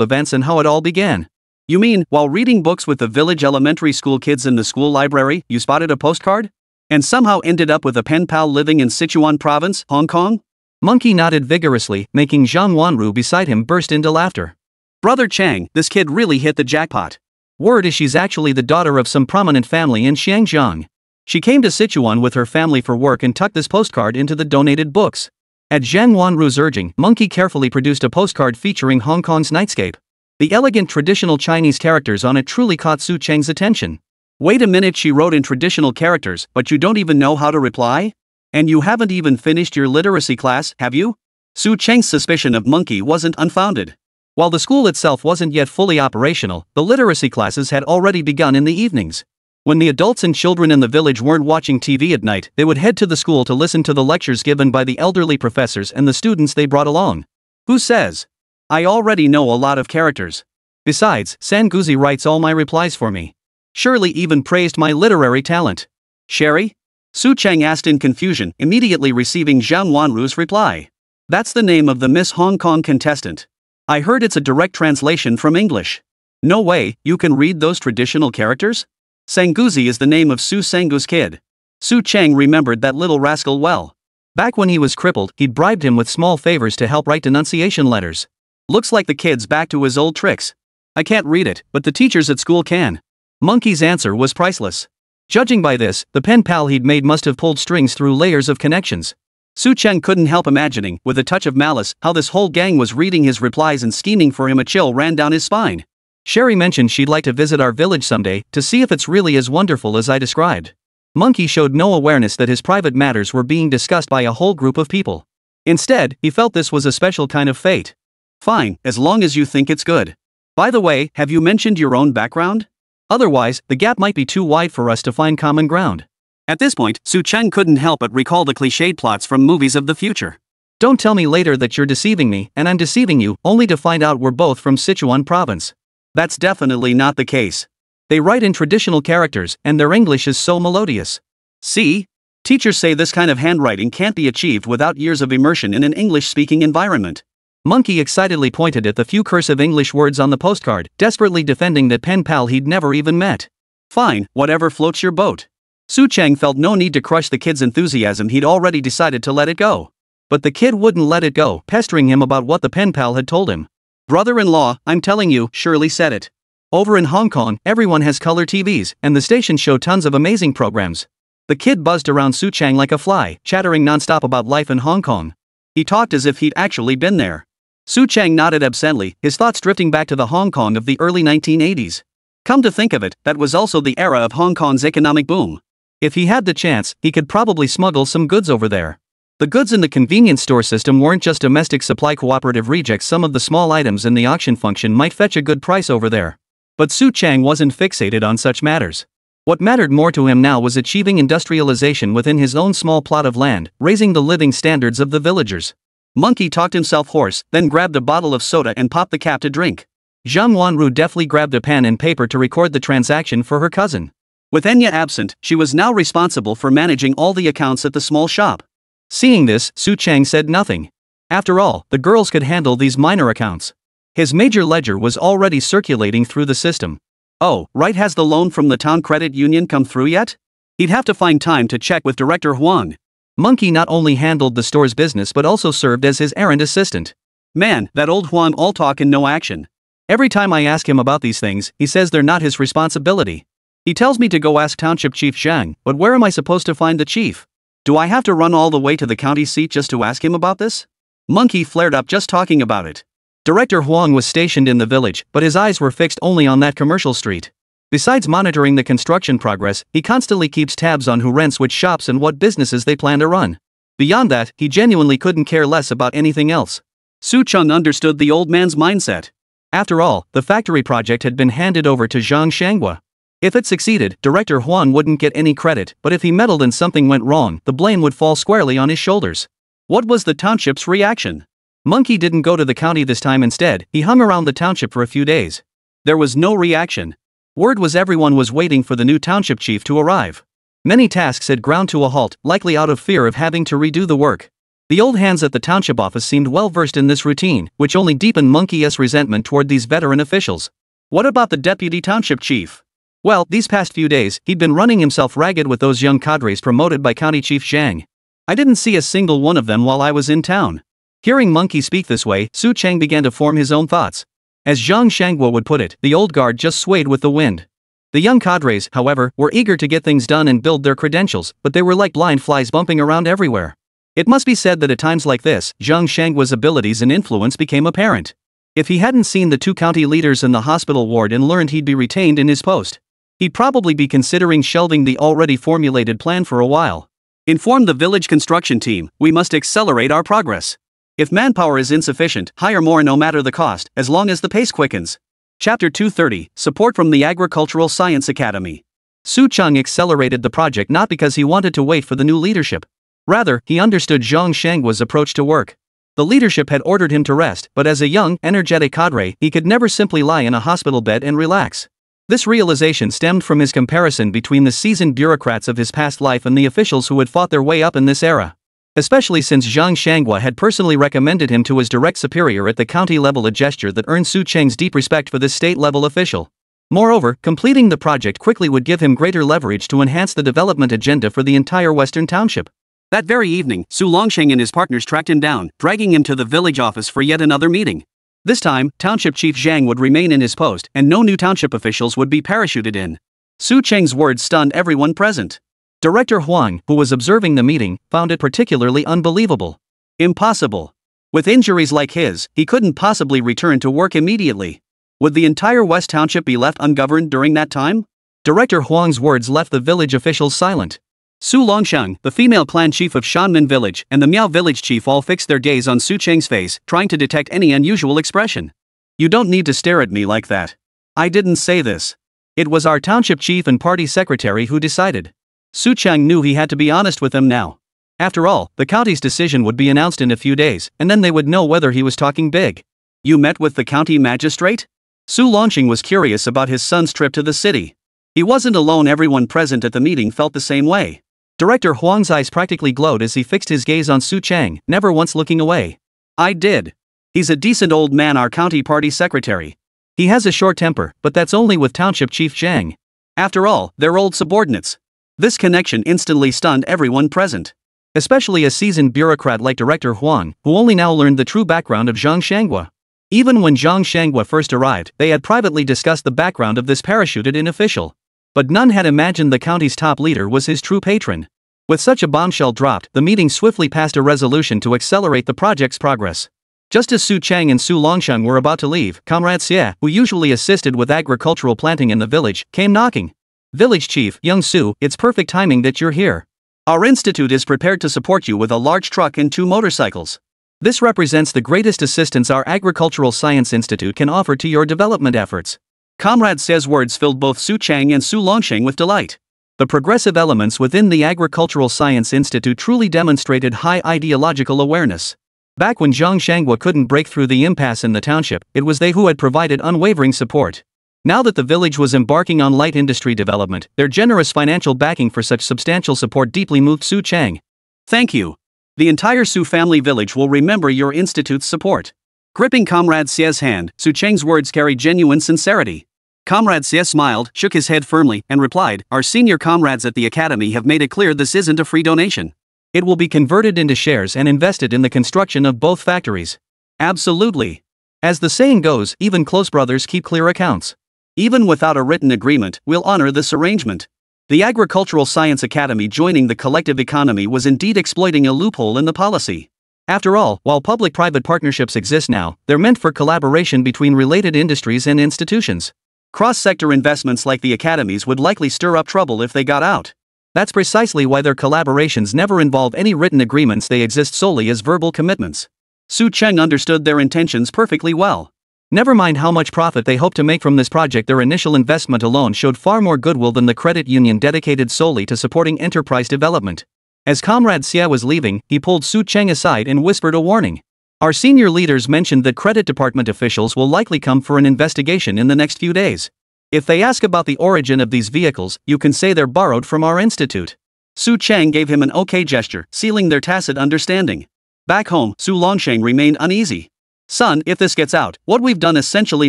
events and how it all began. "You mean, while reading books with the village elementary school kids in the school library, you spotted a postcard? And somehow ended up with a pen pal living in Sichuan province, Hong Kong?" Monkey nodded vigorously, making Zhang Wanru beside him burst into laughter. Brother Chang, this kid really hit the jackpot. Word is she's actually the daughter of some prominent family in Xiangjiang. She came to Sichuan with her family for work and tucked this postcard into the donated books. At Zhang Wanru's urging, Monkey carefully produced a postcard featuring Hong Kong's nightscape. The elegant traditional Chinese characters on it truly caught Su Cheng's attention. Wait a minute, she wrote in traditional characters, but you don't even know how to reply? And you haven't even finished your literacy class, have you? Su Cheng's suspicion of Monkey wasn't unfounded. While the school itself wasn't yet fully operational, the literacy classes had already begun in the evenings. When the adults and children in the village weren't watching TV at night, they would head to the school to listen to the lectures given by the elderly professors and the students they brought along. Who says? I already know a lot of characters. Besides, Sanguzi writes all my replies for me. Shirley even praised my literary talent. Sherry? Su Cheng asked in confusion, immediately receiving Zhang Wanru's reply. That's the name of the Miss Hong Kong contestant. I heard it's a direct translation from English. No way, you can read those traditional characters? Sanguzi is the name of Su Sangu's kid. Su Cheng remembered that little rascal well. Back when he was crippled, he'd bribed him with small favors to help write denunciation letters. Looks like the kid's back to his old tricks. I can't read it, but the teachers at school can. Monkey's answer was priceless. Judging by this, the pen pal he'd made must have pulled strings through layers of connections. Su Cheng couldn't help imagining, with a touch of malice, how this whole gang was reading his replies and scheming for him. A chill ran down his spine. Sherry mentioned she'd like to visit our village someday, to see if it's really as wonderful as I described. Monkey showed no awareness that his private matters were being discussed by a whole group of people. Instead, he felt this was a special kind of fate. Fine, as long as you think it's good. By the way, have you mentioned your own background? Otherwise, the gap might be too wide for us to find common ground. At this point, Su Cheng couldn't help but recall the cliched plots from movies of the future. Don't tell me later that you're deceiving me, and I'm deceiving you, only to find out we're both from Sichuan province. That's definitely not the case. They write in traditional characters, and their English is so melodious. See? Teachers say this kind of handwriting can't be achieved without years of immersion in an English-speaking environment. Monkey excitedly pointed at the few cursive English words on the postcard, desperately defending that pen pal he'd never even met. Fine, whatever floats your boat. Su Cheng felt no need to crush the kid's enthusiasm. He'd already decided to let it go. But the kid wouldn't let it go, pestering him about what the pen pal had told him. Brother-in-law, I'm telling you, Shirley said it. Over in Hong Kong, everyone has color TVs, and the stations show tons of amazing programs. The kid buzzed around Su Cheng like a fly, chattering nonstop about life in Hong Kong. He talked as if he'd actually been there. Su Cheng nodded absently, his thoughts drifting back to the Hong Kong of the early 1980s. Come to think of it, that was also the era of Hong Kong's economic boom. If he had the chance, he could probably smuggle some goods over there. The goods in the convenience store system weren't just domestic supply cooperative rejects. Some of the small items in the auction function might fetch a good price over there. But Su Cheng wasn't fixated on such matters. What mattered more to him now was achieving industrialization within his own small plot of land, raising the living standards of the villagers. Monkey talked himself hoarse, then grabbed a bottle of soda and popped the cap to drink. Zhang Wanru deftly grabbed a pen and paper to record the transaction for her cousin. With Enya absent, she was now responsible for managing all the accounts at the small shop. Seeing this, Su Cheng said nothing. After all, the girls could handle these minor accounts. His major ledger was already circulating through the system. Oh, right, has the loan from the town credit union come through yet? He'd have to find time to check with Director Huang. Monkey not only handled the store's business but also served as his errand assistant. Man, that old Huang, all talk and no action. Every time I ask him about these things, he says they're not his responsibility. He tells me to go ask Township Chief Zhang, but where am I supposed to find the chief? Do I have to run all the way to the county seat just to ask him about this? Monkey flared up just talking about it. Director Huang was stationed in the village, but his eyes were fixed only on that commercial street. Besides monitoring the construction progress, he constantly keeps tabs on who rents which shops and what businesses they plan to run. Beyond that, he genuinely couldn't care less about anything else. Su Cheng understood the old man's mindset. After all, the factory project had been handed over to Zhang Shanghua. If it succeeded, Director Huang wouldn't get any credit, but if he meddled and something went wrong, the blame would fall squarely on his shoulders. What was the township's reaction? Monkey didn't go to the county this time. Instead, he hung around the township for a few days. There was no reaction. Word was everyone was waiting for the new township chief to arrive. Many tasks had ground to a halt, likely out of fear of having to redo the work. The old hands at the township office seemed well versed in this routine, which only deepened Monkey's resentment toward these veteran officials. What about the deputy township chief? Well, these past few days, he'd been running himself ragged with those young cadres promoted by County Chief Zhang. I didn't see a single one of them while I was in town. Hearing Monkey speak this way, Su Cheng began to form his own thoughts. As Zhang Shangguo would put it, the old guard just swayed with the wind. The young cadres, however, were eager to get things done and build their credentials, but they were like blind flies bumping around everywhere. It must be said that at times like this, Zhang Shangguo's abilities and influence became apparent. If he hadn't seen the 2 county leaders in the hospital ward and learned he'd be retained in his post, he'd probably be considering shelving the already formulated plan for a while. Inform the village construction team, we must accelerate our progress. If manpower is insufficient, hire more no matter the cost, as long as the pace quickens. Chapter 230, Support from the Agricultural Science Academy. Su Cheng accelerated the project not because he wanted to wait for the new leadership. Rather, he understood Zhang Shangguo's approach to work. The leadership had ordered him to rest, but as a young, energetic cadre, he could never simply lie in a hospital bed and relax. This realization stemmed from his comparison between the seasoned bureaucrats of his past life and the officials who had fought their way up in this era. Especially since Zhang Shangguo had personally recommended him to his direct superior at the county level, a gesture that earned Su Cheng's deep respect for this state-level official. Moreover, completing the project quickly would give him greater leverage to enhance the development agenda for the entire Western Township. That very evening, Su Longsheng and his partners tracked him down, dragging him to the village office for yet another meeting. This time, Township Chief Zhang would remain in his post, and no new township officials would be parachuted in. Su Cheng's words stunned everyone present. Director Huang, who was observing the meeting, found it particularly unbelievable. Impossible. With injuries like his, he couldn't possibly return to work immediately. Would the entire West Township be left ungoverned during that time? Director Huang's words left the village officials silent. Su Longsheng, the female clan chief of Shanmen village, and the Miao village chief all fixed their gaze on Su Cheng's face, trying to detect any unusual expression. You don't need to stare at me like that. I didn't say this. It was our township chief and party secretary who decided. Su Cheng knew he had to be honest with them now. After all, the county's decision would be announced in a few days, and then they would know whether he was talking big. You met with the county magistrate? Su Longsheng was curious about his son's trip to the city. He wasn't alone, everyone present at the meeting felt the same way. Director Huang's eyes practically glowed as he fixed his gaze on Su Cheng, never once looking away. I did. He's a decent old man, our county party secretary. He has a short temper, but that's only with Township Chief Zhang. After all, they're old subordinates. This connection instantly stunned everyone present. Especially a seasoned bureaucrat like Director Huang, who only now learned the true background of Zhang Shangguo. Even when Zhang Shangguo first arrived, they had privately discussed the background of this parachuted-in official. But none had imagined the county's top leader was his true patron. With such a bombshell dropped, the meeting swiftly passed a resolution to accelerate the project's progress. Just as Su Cheng and Su Longsheng were about to leave, Comrade Xie, who usually assisted with agricultural planting in the village, came knocking. Village Chief, Young Su, it's perfect timing that you're here. Our institute is prepared to support you with a large truck and 2 motorcycles. This represents the greatest assistance our Agricultural Science Institute can offer to your development efforts. Comrade Xie's words filled both Su Cheng and Su Longsheng with delight. The progressive elements within the Agricultural Science Institute truly demonstrated high ideological awareness. Back when Zhang Shangguo couldn't break through the impasse in the township, it was they who had provided unwavering support. Now that the village was embarking on light industry development, their generous financial backing for such substantial support deeply moved Su Cheng. Thank you. The entire Su family village will remember your institute's support. Gripping Comrade Xie's hand, Su Cheng's words carried genuine sincerity. Comrade Xie smiled, shook his head firmly, and replied, our senior comrades at the academy have made it clear this isn't a free donation. It will be converted into shares and invested in the construction of both factories. Absolutely. As the saying goes, even close brothers keep clear accounts. Even without a written agreement, we'll honor this arrangement. The Agricultural Science Academy joining the collective economy was indeed exploiting a loophole in the policy. After all, while public-private partnerships exist now, they're meant for collaboration between related industries and institutions. Cross-sector investments like the academies would likely stir up trouble if they got out. That's precisely why their collaborations never involve any written agreements, they exist solely as verbal commitments. Su Cheng understood their intentions perfectly well. Never mind how much profit they hoped to make from this project, their initial investment alone showed far more goodwill than the credit union dedicated solely to supporting enterprise development. As Comrade Xie was leaving, he pulled Su Cheng aside and whispered a warning. Our senior leaders mentioned that credit department officials will likely come for an investigation in the next few days. If they ask about the origin of these vehicles, you can say they're borrowed from our institute. Su Cheng gave him an okay gesture, sealing their tacit understanding. Back home, Su Longsheng remained uneasy. Son, if this gets out, what we've done essentially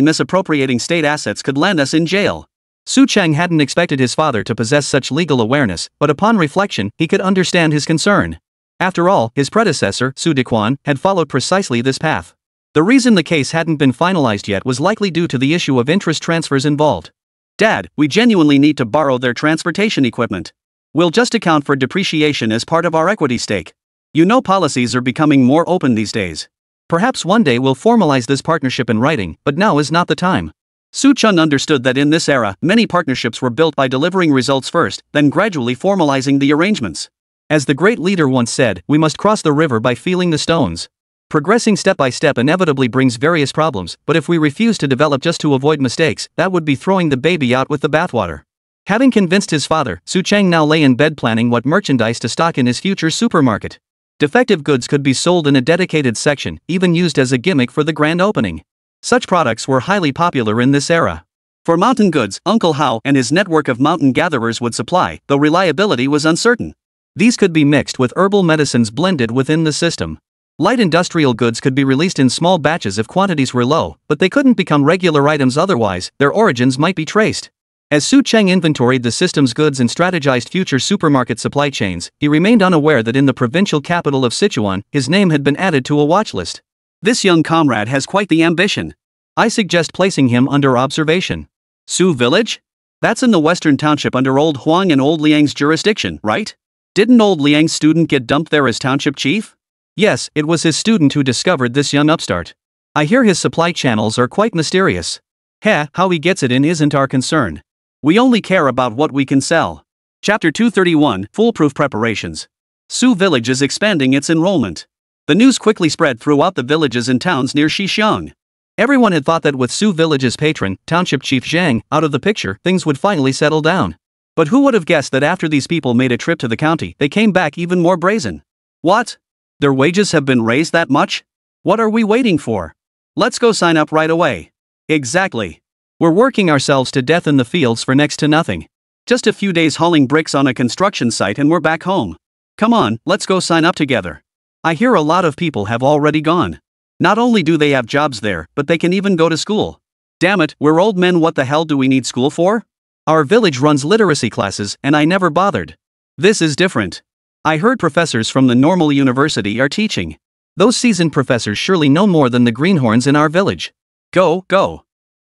misappropriating state assets could land us in jail. Su Cheng hadn't expected his father to possess such legal awareness, but upon reflection, he could understand his concern. After all, his predecessor, Su Dequan, had followed precisely this path. The reason the case hadn't been finalized yet was likely due to the issue of interest transfers involved. Dad, we genuinely need to borrow their transportation equipment. We'll just account for depreciation as part of our equity stake. You know, policies are becoming more open these days. Perhaps one day we'll formalize this partnership in writing, but now is not the time. Su Chun understood that in this era, many partnerships were built by delivering results first, then gradually formalizing the arrangements. As the great leader once said, we must cross the river by feeling the stones. Progressing step by step inevitably brings various problems, but if we refuse to develop just to avoid mistakes, that would be throwing the baby out with the bathwater. Having convinced his father, Su Cheng now lay in bed planning what merchandise to stock in his future supermarket. Defective goods could be sold in a dedicated section, even used as a gimmick for the grand opening. Such products were highly popular in this era. For mountain goods, Uncle Hao and his network of mountain gatherers would supply, though reliability was uncertain. These could be mixed with herbal medicines blended within the system. Light industrial goods could be released in small batches if quantities were low, but they couldn't become regular items otherwise, their origins might be traced. As Su Cheng inventoried the system's goods and strategized future supermarket supply chains, he remained unaware that in the provincial capital of Sichuan, his name had been added to a watch list. This young comrade has quite the ambition. I suggest placing him under observation. Su Village? That's in the western township under Old Huang and Old Liang's jurisdiction, right? Didn't Old Liang's student get dumped there as township chief? Yes, it was his student who discovered this young upstart. I hear his supply channels are quite mysterious. How he gets it in isn't our concern. We only care about what we can sell. Chapter 231, Foolproof Preparations. Su Village is expanding its enrollment. The news quickly spread throughout the villages and towns near Xixiang. Everyone had thought that with Su Village's patron, Township Chief Zhang, out of the picture, things would finally settle down. But who would have guessed that after these people made a trip to the county, they came back even more brazen? What? Their wages have been raised that much? What are we waiting for? Let's go sign up right away. Exactly. We're working ourselves to death in the fields for next to nothing. Just a few days hauling bricks on a construction site and we're back home. Come on, let's go sign up together. I hear a lot of people have already gone. Not only do they have jobs there, but they can even go to school. Damn it, we're old men, what the hell do we need school for? Our village runs literacy classes and I never bothered. This is different. I heard professors from the normal university are teaching. Those seasoned professors surely know more than the greenhorns in our village. Go.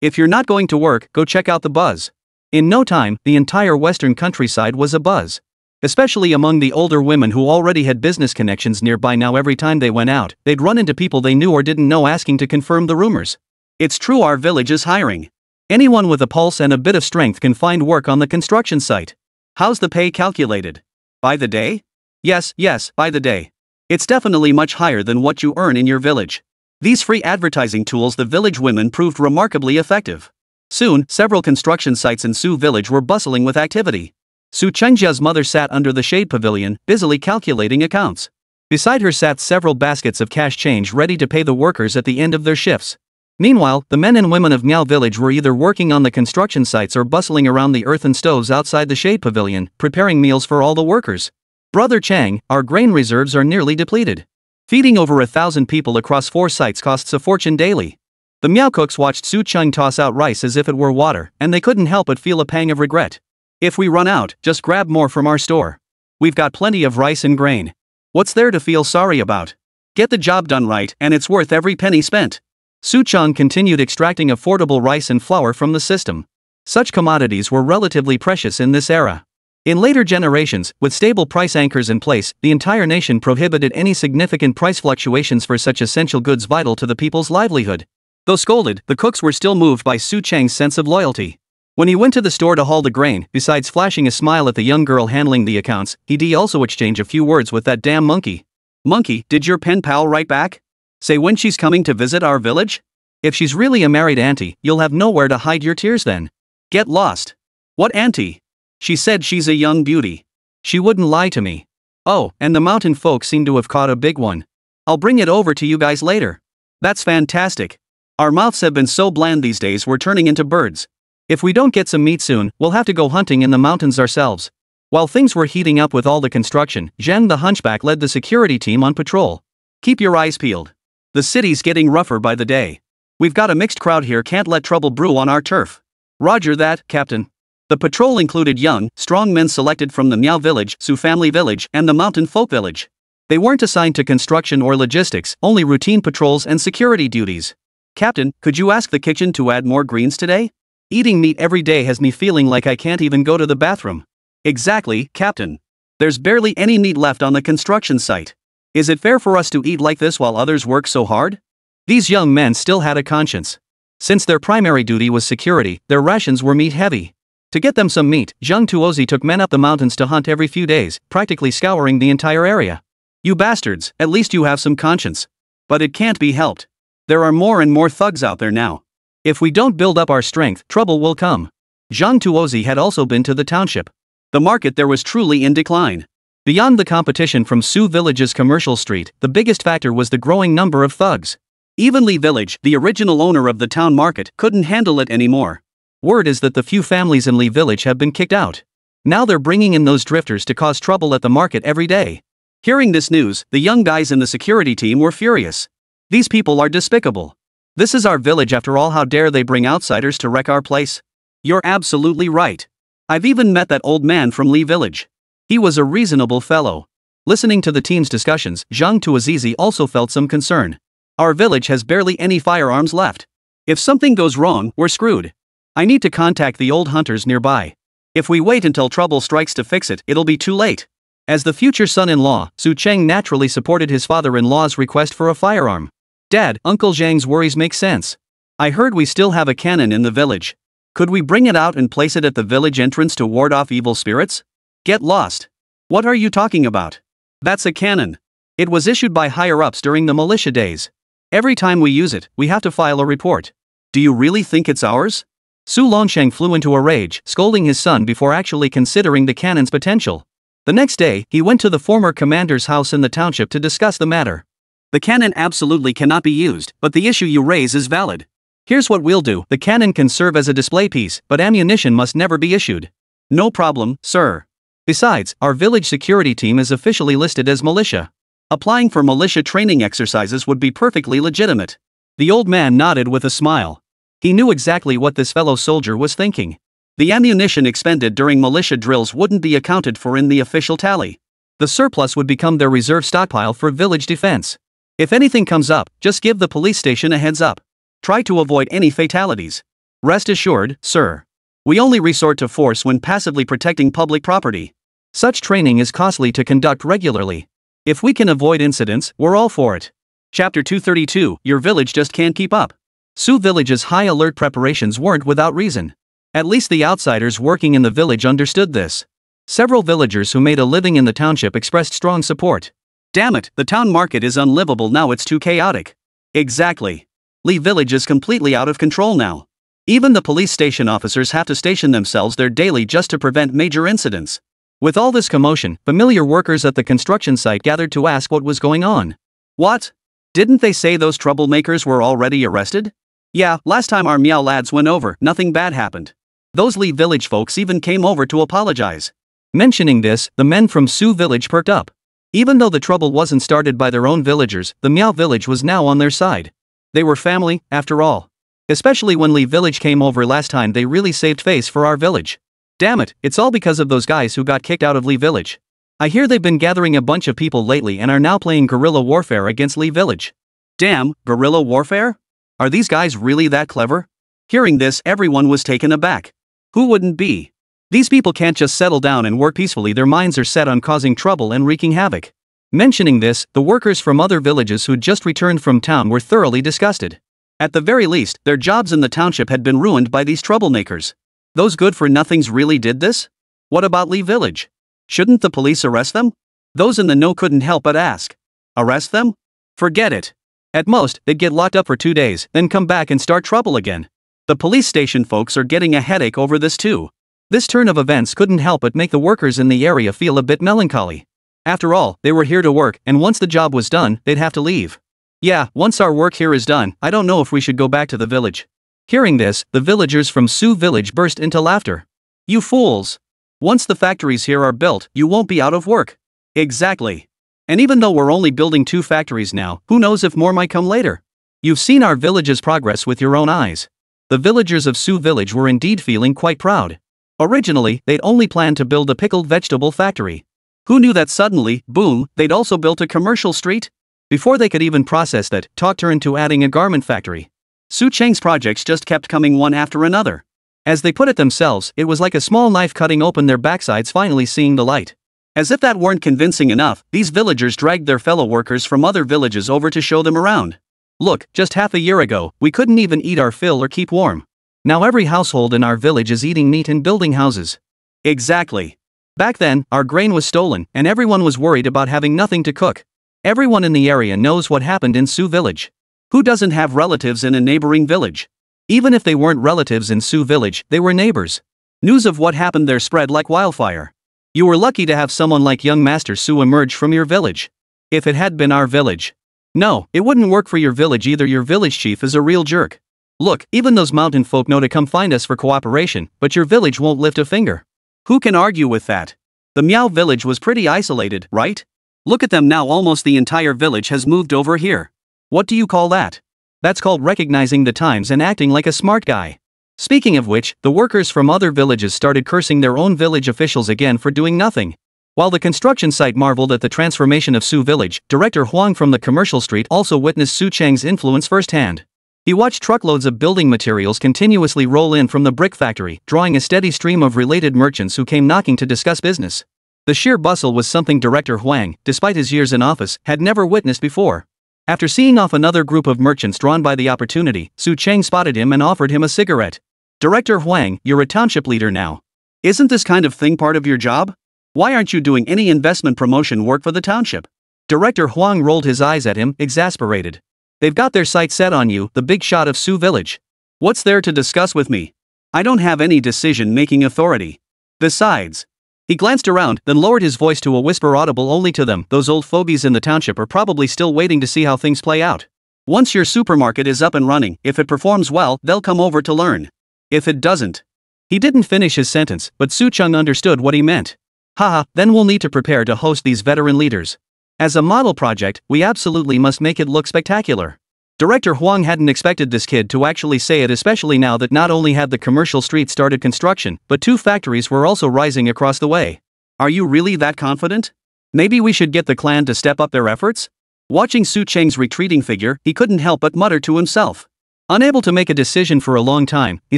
If you're not going to work, go check out the buzz. In no time, the entire western countryside was abuzz. Especially among the older women who already had business connections nearby. Now every time they went out, they'd run into people they knew or didn't know asking to confirm the rumors. It's true, our village is hiring. Anyone with a pulse and a bit of strength can find work on the construction site. How's the pay calculated? By the day? Yes, by the day. It's definitely much higher than what you earn in your village. These free advertising tools the village women proved remarkably effective. Soon, several construction sites in Su Village were bustling with activity. Su Chengjia's mother sat under the shade pavilion, busily calculating accounts. Beside her sat several baskets of cash change ready to pay the workers at the end of their shifts. Meanwhile, the men and women of Miao Village were either working on the construction sites or bustling around the earthen stoves outside the shade pavilion, preparing meals for all the workers. Brother Chang, our grain reserves are nearly depleted. Feeding over 1,000 people across 4 sites costs a fortune daily. The Miao cooks watched Su Cheng toss out rice as if it were water, and they couldn't help but feel a pang of regret. If we run out, just grab more from our store. We've got plenty of rice and grain. What's there to feel sorry about? Get the job done right, and it's worth every penny spent. Su Cheng continued extracting affordable rice and flour from the system. Such commodities were relatively precious in this era. In later generations, with stable price anchors in place, the entire nation prohibited any significant price fluctuations for such essential goods vital to the people's livelihood. Though scolded, the cooks were still moved by Su Cheng's sense of loyalty. When he went to the store to haul the grain, besides flashing a smile at the young girl handling the accounts, he'd also exchange a few words with that damn monkey. Monkey, did your pen pal write back? Say when she's coming to visit our village? If she's really a married auntie, you'll have nowhere to hide your tears then. Get lost. What auntie? She said she's a young beauty. She wouldn't lie to me. Oh, and the mountain folk seem to have caught a big one. I'll bring it over to you guys later. That's fantastic. Our mouths have been so bland these days we're turning into birds. If we don't get some meat soon, we'll have to go hunting in the mountains ourselves. While things were heating up with all the construction, Zhang the hunchback led the security team on patrol. Keep your eyes peeled. The city's getting rougher by the day. We've got a mixed crowd here, can't let trouble brew on our turf. Roger that, Captain. The patrol included young, strong men selected from the Miao Village, Su Family Village, and the Mountain Folk Village. They weren't assigned to construction or logistics, only routine patrols and security duties. Captain, could you ask the kitchen to add more greens today? Eating meat every day has me feeling like I can't even go to the bathroom. Exactly, Captain. There's barely any meat left on the construction site. Is it fair for us to eat like this while others work so hard? These young men still had a conscience. Since their primary duty was security, their rations were meat-heavy. To get them some meat, Zhang Tuozi took men up the mountains to hunt every few days, practically scouring the entire area. You bastards, at least you have some conscience. But it can't be helped. There are more and more thugs out there now. If we don't build up our strength, trouble will come. Zhang Tuozi had also been to the township. The market there was truly in decline. Beyond the competition from Su Village's commercial street, the biggest factor was the growing number of thugs. Even Li Village, the original owner of the town market, couldn't handle it anymore. Word is that the few families in Li Village have been kicked out. Now they're bringing in those drifters to cause trouble at the market every day. Hearing this news, the young guys in the security team were furious. These people are despicable. This is our village after all, how dare they bring outsiders to wreck our place? You're absolutely right. I've even met that old man from Li Village. He was a reasonable fellow. Listening to the team's discussions, Zhang Tuozizi also felt some concern. Our village has barely any firearms left. If something goes wrong, we're screwed. I need to contact the old hunters nearby. If we wait until trouble strikes to fix it, it'll be too late. As the future son-in-law, Su Cheng naturally supported his father-in-law's request for a firearm. Dad, Uncle Zhang's worries make sense. I heard we still have a cannon in the village. Could we bring it out and place it at the village entrance to ward off evil spirits? Get lost. What are you talking about? That's a cannon. It was issued by higher-ups during the militia days. Every time we use it, we have to file a report. Do you really think it's ours? Su Longsheng flew into a rage, scolding his son before actually considering the cannon's potential. The next day, he went to the former commander's house in the township to discuss the matter. The cannon absolutely cannot be used, but the issue you raise is valid. Here's what we'll do. The cannon can serve as a display piece, but ammunition must never be issued. No problem, sir. Besides, our village security team is officially listed as militia. Applying for militia training exercises would be perfectly legitimate. The old man nodded with a smile. He knew exactly what this fellow soldier was thinking. The ammunition expended during militia drills wouldn't be accounted for in the official tally. The surplus would become their reserve stockpile for village defense. If anything comes up, just give the police station a heads up. Try to avoid any fatalities. Rest assured, sir. We only resort to force when passively protecting public property. Such training is costly to conduct regularly. If we can avoid incidents, we're all for it. Chapter 232, Your village just can't keep up. Su Village's high alert preparations weren't without reason. At least the outsiders working in the village understood this. Several villagers who made a living in the township expressed strong support. Damn it, the town market is unlivable now, it's too chaotic. Exactly. Li Village is completely out of control now. Even the police station officers have to station themselves there daily just to prevent major incidents. With all this commotion, familiar workers at the construction site gathered to ask what was going on. What? Didn't they say those troublemakers were already arrested? Yeah, last time our Miao lads went over, nothing bad happened. Those Li Village folks even came over to apologize. Mentioning this, the men from Su Village perked up. Even though the trouble wasn't started by their own villagers, the Miao Village was now on their side. They were family, after all. Especially when Li Village came over last time, they really saved face for our village. Damn it, it's all because of those guys who got kicked out of Li Village. I hear they've been gathering a bunch of people lately and are now playing guerrilla warfare against Li Village. Damn, guerrilla warfare? Are these guys really that clever? Hearing this, everyone was taken aback. Who wouldn't be? These people can't just settle down and work peacefully, their minds are set on causing trouble and wreaking havoc. Mentioning this, the workers from other villages who'd just returned from town were thoroughly disgusted. At the very least, their jobs in the township had been ruined by these troublemakers. Those good-for-nothings really did this? What about Li Village? Shouldn't the police arrest them? Those in the know couldn't help but ask. Arrest them? Forget it. At most, they'd get locked up for 2 days, then come back and start trouble again. The police station folks are getting a headache over this too. This turn of events couldn't help but make the workers in the area feel a bit melancholy. After all, they were here to work, and once the job was done, they'd have to leave. Yeah, once our work here is done, I don't know if we should go back to the village. Hearing this, the villagers from Su Village burst into laughter. You fools! Once the factories here are built, you won't be out of work. Exactly. And even though we're only building 2 factories now, who knows if more might come later? You've seen our village's progress with your own eyes. The villagers of Su Village were indeed feeling quite proud. Originally, they'd only planned to build a pickled vegetable factory. Who knew that suddenly, boom, they'd also built a commercial street? Before they could even process that, talked her into adding a garment factory. Su Cheng's projects just kept coming one after another. As they put it themselves, it was like a small knife cutting open their backsides, finally seeing the light. As if that weren't convincing enough, these villagers dragged their fellow workers from other villages over to show them around. Look, just half a year ago, we couldn't even eat our fill or keep warm. Now every household in our village is eating meat and building houses. Exactly. Back then, our grain was stolen, and everyone was worried about having nothing to cook. Everyone in the area knows what happened in Su village. Who doesn't have relatives in a neighboring village? Even if they weren't relatives in Su village, they were neighbors. News of what happened there spread like wildfire. You were lucky to have someone like young Master Su emerge from your village. If it had been our village. No, it wouldn't work for your village either. Your village chief is a real jerk. Look, even those mountain folk know to come find us for cooperation, but your village won't lift a finger. Who can argue with that? The Miao village was pretty isolated, right? Look at them now, almost the entire village has moved over here. What do you call that? That's called recognizing the times and acting like a smart guy. Speaking of which, the workers from other villages started cursing their own village officials again for doing nothing. While the construction site marveled at the transformation of Su village, Director Huang from the commercial street also witnessed Su Cheng's influence firsthand. He watched truckloads of building materials continuously roll in from the brick factory, drawing a steady stream of related merchants who came knocking to discuss business. The sheer bustle was something Director Huang, despite his years in office, had never witnessed before. After seeing off another group of merchants drawn by the opportunity, Su Cheng spotted him and offered him a cigarette. Director Huang, you're a township leader now. Isn't this kind of thing part of your job? Why aren't you doing any investment promotion work for the township? Director Huang rolled his eyes at him, exasperated. They've got their sights set on you, the big shot of Su village. What's there to discuss with me? I don't have any decision-making authority. Besides. He glanced around, then lowered his voice to a whisper audible only to them. Those old fogies in the township are probably still waiting to see how things play out. Once your supermarket is up and running, if it performs well, they'll come over to learn. If it doesn't. He didn't finish his sentence, but Su Cheng understood what he meant. Haha, then we'll need to prepare to host these veteran leaders. As a model project, we absolutely must make it look spectacular. Director Huang hadn't expected this kid to actually say it, especially now that not only had the commercial street started construction, but 2 factories were also rising across the way. Are you really that confident? Maybe we should get the clan to step up their efforts? Watching Su Cheng's retreating figure, he couldn't help but mutter to himself. Unable to make a decision for a long time, he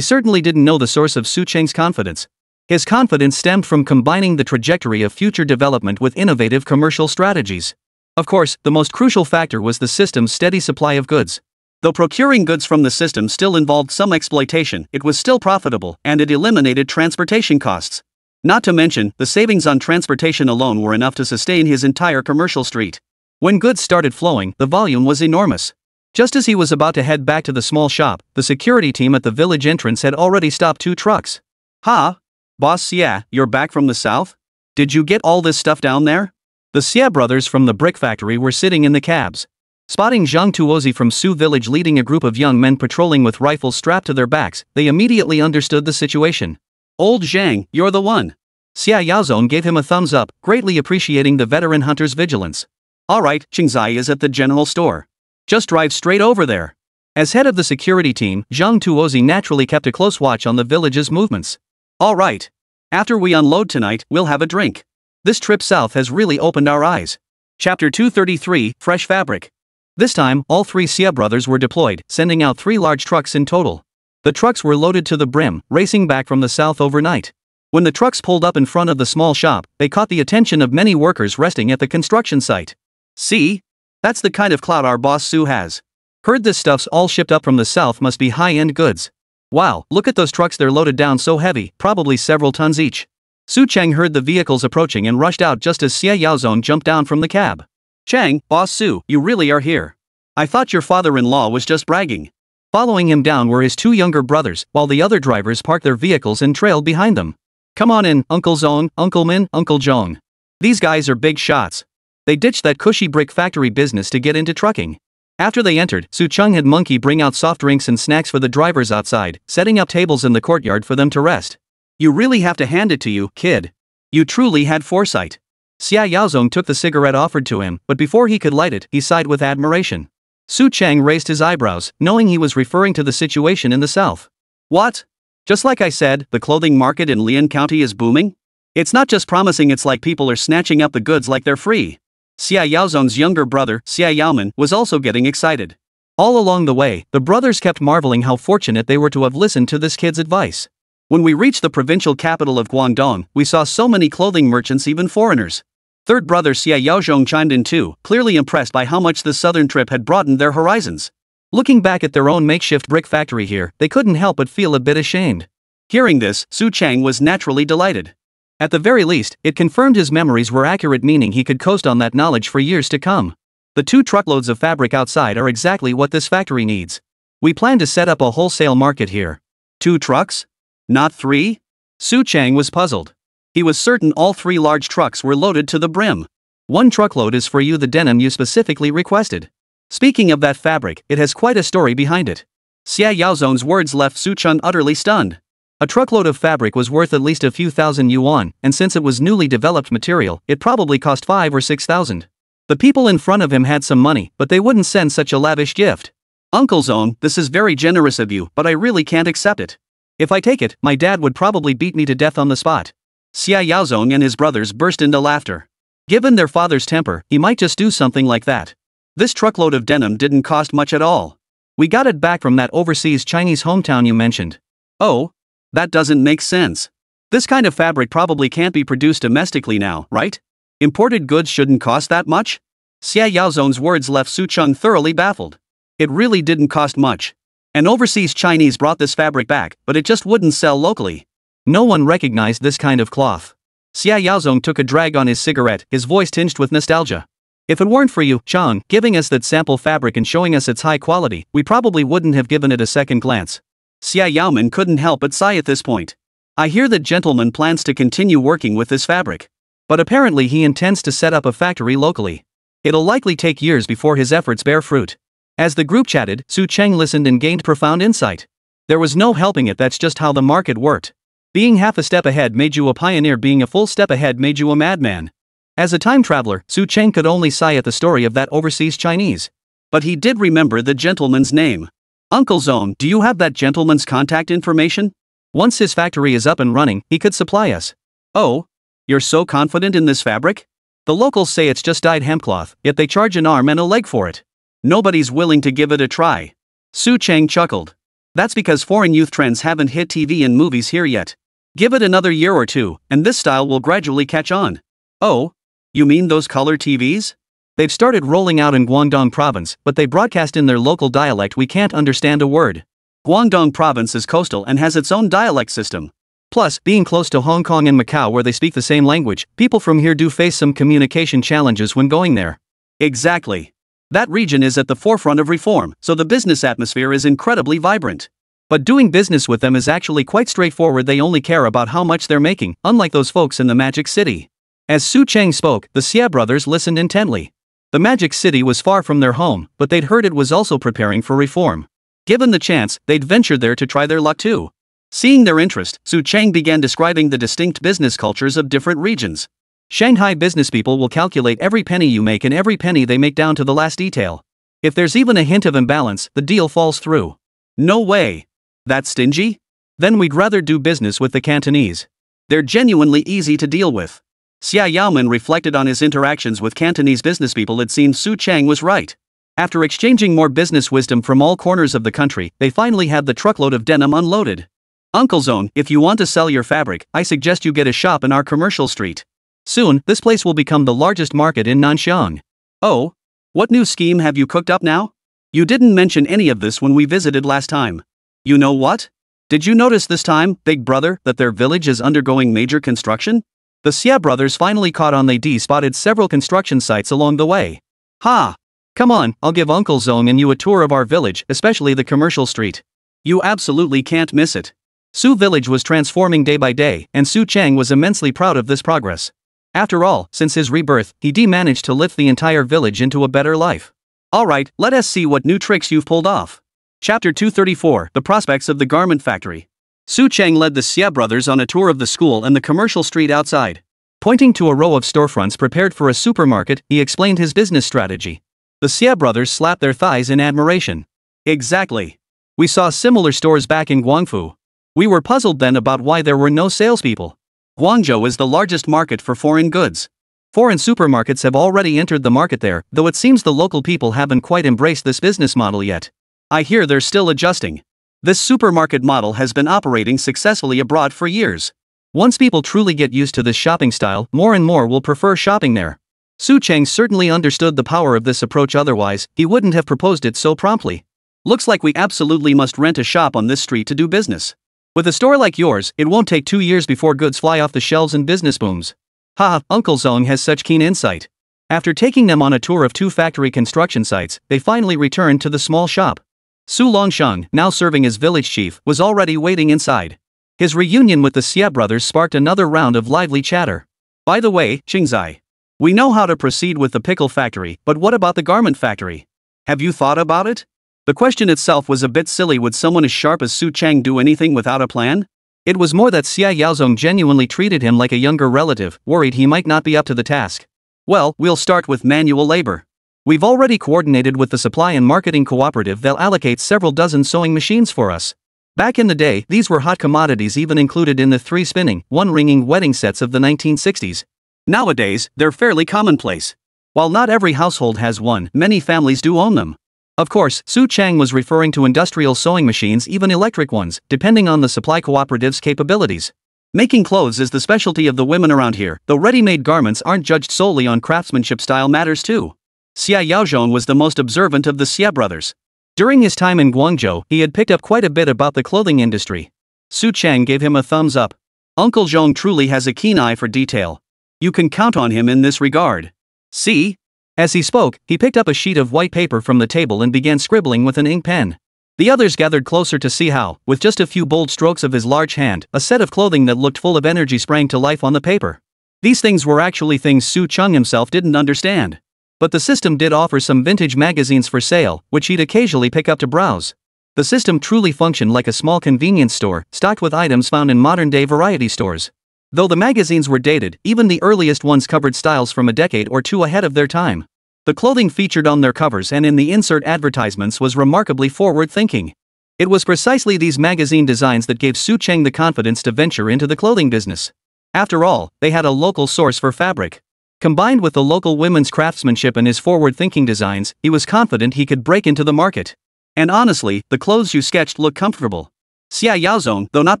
certainly didn't know the source of Su Cheng's confidence. His confidence stemmed from combining the trajectory of future development with innovative commercial strategies. Of course, the most crucial factor was the system's steady supply of goods. Though procuring goods from the system still involved some exploitation, it was still profitable, and it eliminated transportation costs. Not to mention, the savings on transportation alone were enough to sustain his entire commercial street. When goods started flowing, the volume was enormous. Just as he was about to head back to the small shop, the security team at the village entrance had already stopped 2 trucks. Ha! Boss Xia, you're back from the south? Did you get all this stuff down there? The Xia brothers from the brick factory were sitting in the cabs. Spotting Zhang Tuozi from Su village leading a group of young men patrolling with rifles strapped to their backs, they immediately understood the situation. Old Zhang, you're the one. Xia Yaozong gave him a thumbs up, greatly appreciating the veteran hunter's vigilance. Alright, Qingzai is at the general store. Just drive straight over there. As head of the security team, Zhang Tuozi naturally kept a close watch on the village's movements. Alright. After we unload tonight, we'll have a drink. This trip south has really opened our eyes. Chapter 233, Fresh Fabric. This time, all 3 Xia brothers were deployed, sending out 3 large trucks in total. The trucks were loaded to the brim, racing back from the south overnight. When the trucks pulled up in front of the small shop, they caught the attention of many workers resting at the construction site. See? That's the kind of clout our boss Su has. Heard this stuff's all shipped up from the south, must be high-end goods. Wow, look at those trucks, they're loaded down so heavy, probably several tons each. Su Cheng heard the vehicles approaching and rushed out just as Xia Yaozong jumped down from the cab. Cheng, Boss Su, you really are here. I thought your father-in-law was just bragging. Following him down were his 2 younger brothers, while the other drivers parked their vehicles and trailed behind them. Come on in, Uncle Zong, Uncle Min, Uncle Zhong. These guys are big shots. They ditched that cushy brick factory business to get into trucking. After they entered, Su Cheng had Monkey bring out soft drinks and snacks for the drivers outside, setting up tables in the courtyard for them to rest. You really have to hand it to you, kid. You truly had foresight. Xia Yaozong took the cigarette offered to him, but before he could light it, he sighed with admiration. Su Cheng raised his eyebrows, knowing he was referring to the situation in the south. What? Just like I said, the clothing market in Lian County is booming? It's not just promising, it's like people are snatching up the goods like they're free. Xia Yaozong's younger brother, Xia Yaoman, was also getting excited. All along the way, the brothers kept marveling how fortunate they were to have listened to this kid's advice. When we reached the provincial capital of Guangdong, we saw so many clothing merchants, even foreigners. Third brother Xia Yaozhong chimed in too, clearly impressed by how much the southern trip had broadened their horizons. Looking back at their own makeshift brick factory here, they couldn't help but feel a bit ashamed. Hearing this, Su Chang was naturally delighted. At the very least, it confirmed his memories were accurate, meaning he could coast on that knowledge for years to come. The 2 truckloads of fabric outside are exactly what this factory needs. We plan to set up a wholesale market here. 2 trucks? Not 3? Su Chang was puzzled. He was certain all 3 large trucks were loaded to the brim. 1 truckload is for you, the denim you specifically requested. Speaking of that fabric, it has quite a story behind it. Xia Yaozong's words left Su Chang utterly stunned. A truckload of fabric was worth at least a few thousand yuan, and since it was newly developed material, it probably cost 5 or 6,000. The people in front of him had some money, but they wouldn't send such a lavish gift. Uncle Zong, this is very generous of you, but I really can't accept it. If I take it, my dad would probably beat me to death on the spot. Xia Yaozong and his brothers burst into laughter. Given their father's temper, he might just do something like that. This truckload of denim didn't cost much at all. We got it back from that overseas Chinese hometown you mentioned. Oh? That doesn't make sense. This kind of fabric probably can't be produced domestically now, right? Imported goods shouldn't cost that much? Xia Yaozong's words left Su Chang thoroughly baffled. It really didn't cost much. An overseas Chinese brought this fabric back, but it just wouldn't sell locally. No one recognized this kind of cloth. Xia Yaozong took a drag on his cigarette, his voice tinged with nostalgia. If it weren't for you, Chang, giving us that sample fabric and showing us its high quality, we probably wouldn't have given it a second glance. Xia Yaoman couldn't help but sigh at this point. I hear that gentleman plans to continue working with this fabric. But apparently he intends to set up a factory locally. It'll likely take years before his efforts bear fruit. As the group chatted, Su Chang listened and gained profound insight. There was no helping it, that's just how the market worked. Being half a step ahead made you a pioneer, being a full step ahead made you a madman. As a time traveler, Su Chang could only sigh at the story of that overseas Chinese. But he did remember the gentleman's name. Uncle Zong, do you have that gentleman's contact information? Once his factory is up and running, he could supply us. Oh? You're so confident in this fabric? The locals say it's just dyed hempcloth, yet they charge an arm and a leg for it. Nobody's willing to give it a try. Su Chang chuckled. That's because foreign youth trends haven't hit TV and movies here yet. Give it another year or 2, and this style will gradually catch on. Oh? You mean those color TVs? They've started rolling out in Guangdong province, but they broadcast in their local dialect. We can't understand a word. Guangdong province is coastal and has its own dialect system. Plus, being close to Hong Kong and Macau where they speak the same language, people from here do face some communication challenges when going there. Exactly. That region is at the forefront of reform, so the business atmosphere is incredibly vibrant. But doing business with them is actually quite straightforward. They only care about how much they're making, unlike those folks in the Magic City. As Su Chang spoke, the Xia brothers listened intently. The Magic City was far from their home, but they'd heard it was also preparing for reform. Given the chance, they'd ventured there to try their luck too. Seeing their interest, Su Chang began describing the distinct business cultures of different regions. Shanghai businesspeople will calculate every penny you make and every penny they make down to the last detail. If there's even a hint of imbalance, the deal falls through. No way. That's stingy? Then we'd rather do business with the Cantonese. They're genuinely easy to deal with. Xia Yaoman reflected on his interactions with Cantonese businesspeople. It seemed Su Chang was right. After exchanging more business wisdom from all corners of the country, they finally had the truckload of denim unloaded. Uncle Zone, if you want to sell your fabric, I suggest you get a shop in our commercial street. Soon, this place will become the largest market in Nanxiang. Oh? What new scheme have you cooked up now? You didn't mention any of this when we visited last time. You know what? Did you notice this time, big brother, that their village is undergoing major construction? The Xia brothers finally caught on. They spotted several construction sites along the way. Ha! Come on, I'll give Uncle Zong and you a tour of our village, especially the commercial street. You absolutely can't miss it. Su village was transforming day by day, and Su Chang was immensely proud of this progress. After all, since his rebirth, he managed to lift the entire village into a better life. Alright, let us see what new tricks you've pulled off. Chapter 234, The Prospects of the Garment Factory. Su Chang led the Xia brothers on a tour of the school and the commercial street outside. Pointing to a row of storefronts prepared for a supermarket, he explained his business strategy. The Xia brothers slapped their thighs in admiration. Exactly. We saw similar stores back in Guangfu. We were puzzled then about why there were no salespeople. Guangzhou is the largest market for foreign goods. Foreign supermarkets have already entered the market there, though it seems the local people haven't quite embraced this business model yet. I hear they're still adjusting. This supermarket model has been operating successfully abroad for years. Once people truly get used to this shopping style, more and more will prefer shopping there. Su Cheng certainly understood the power of this approach, otherwise, he wouldn't have proposed it so promptly. Looks like we absolutely must rent a shop on this street to do business. With a store like yours, it won't take 2 years before goods fly off the shelves and business booms. Haha, Uncle Zong has such keen insight. After taking them on a tour of 2 factory construction sites, they finally returned to the small shop. Su Longsheng, now serving as village chief, was already waiting inside. His reunion with the Xie brothers sparked another round of lively chatter. By the way, Qingzai, we know how to proceed with the pickle factory, but what about the garment factory? Have you thought about it? The question itself was a bit silly. Would someone as sharp as Su Cheng do anything without a plan? It was more that Xia Yaozong genuinely treated him like a younger relative, worried he might not be up to the task. Well, we'll start with manual labor. We've already coordinated with the supply and marketing cooperative. They'll allocate several dozen sewing machines for us. Back in the day, these were hot commodities, even included in the 3 spinning, 1 ringing wedding sets of the 1960s. Nowadays, they're fairly commonplace. While not every household has one, many families do own them. Of course, Su Cheng was referring to industrial sewing machines, even electric ones, depending on the supply cooperative's capabilities. Making clothes is the specialty of the women around here, though ready-made garments aren't judged solely on craftsmanship. Style matters too. Xia Yaozhong was the most observant of the Xie brothers. During his time in Guangzhou, he had picked up quite a bit about the clothing industry. Su Cheng gave him a thumbs up. Uncle Zhong truly has a keen eye for detail. You can count on him in this regard. See? As he spoke, he picked up a sheet of white paper from the table and began scribbling with an ink pen. The others gathered closer to see how, with just a few bold strokes of his large hand, a set of clothing that looked full of energy sprang to life on the paper. These things were actually things Su Cheng himself didn't understand. But the system did offer some vintage magazines for sale, which he'd occasionally pick up to browse. The system truly functioned like a small convenience store, stocked with items found in modern-day variety stores. Though the magazines were dated, even the earliest ones covered styles from a decade or 2 ahead of their time. The clothing featured on their covers and in the insert advertisements was remarkably forward-thinking. It was precisely these magazine designs that gave Su Cheng the confidence to venture into the clothing business. After all, they had a local source for fabric. Combined with the local women's craftsmanship and his forward-thinking designs, he was confident he could break into the market. And honestly, the clothes you sketched look comfortable. Xia Yaozong, though not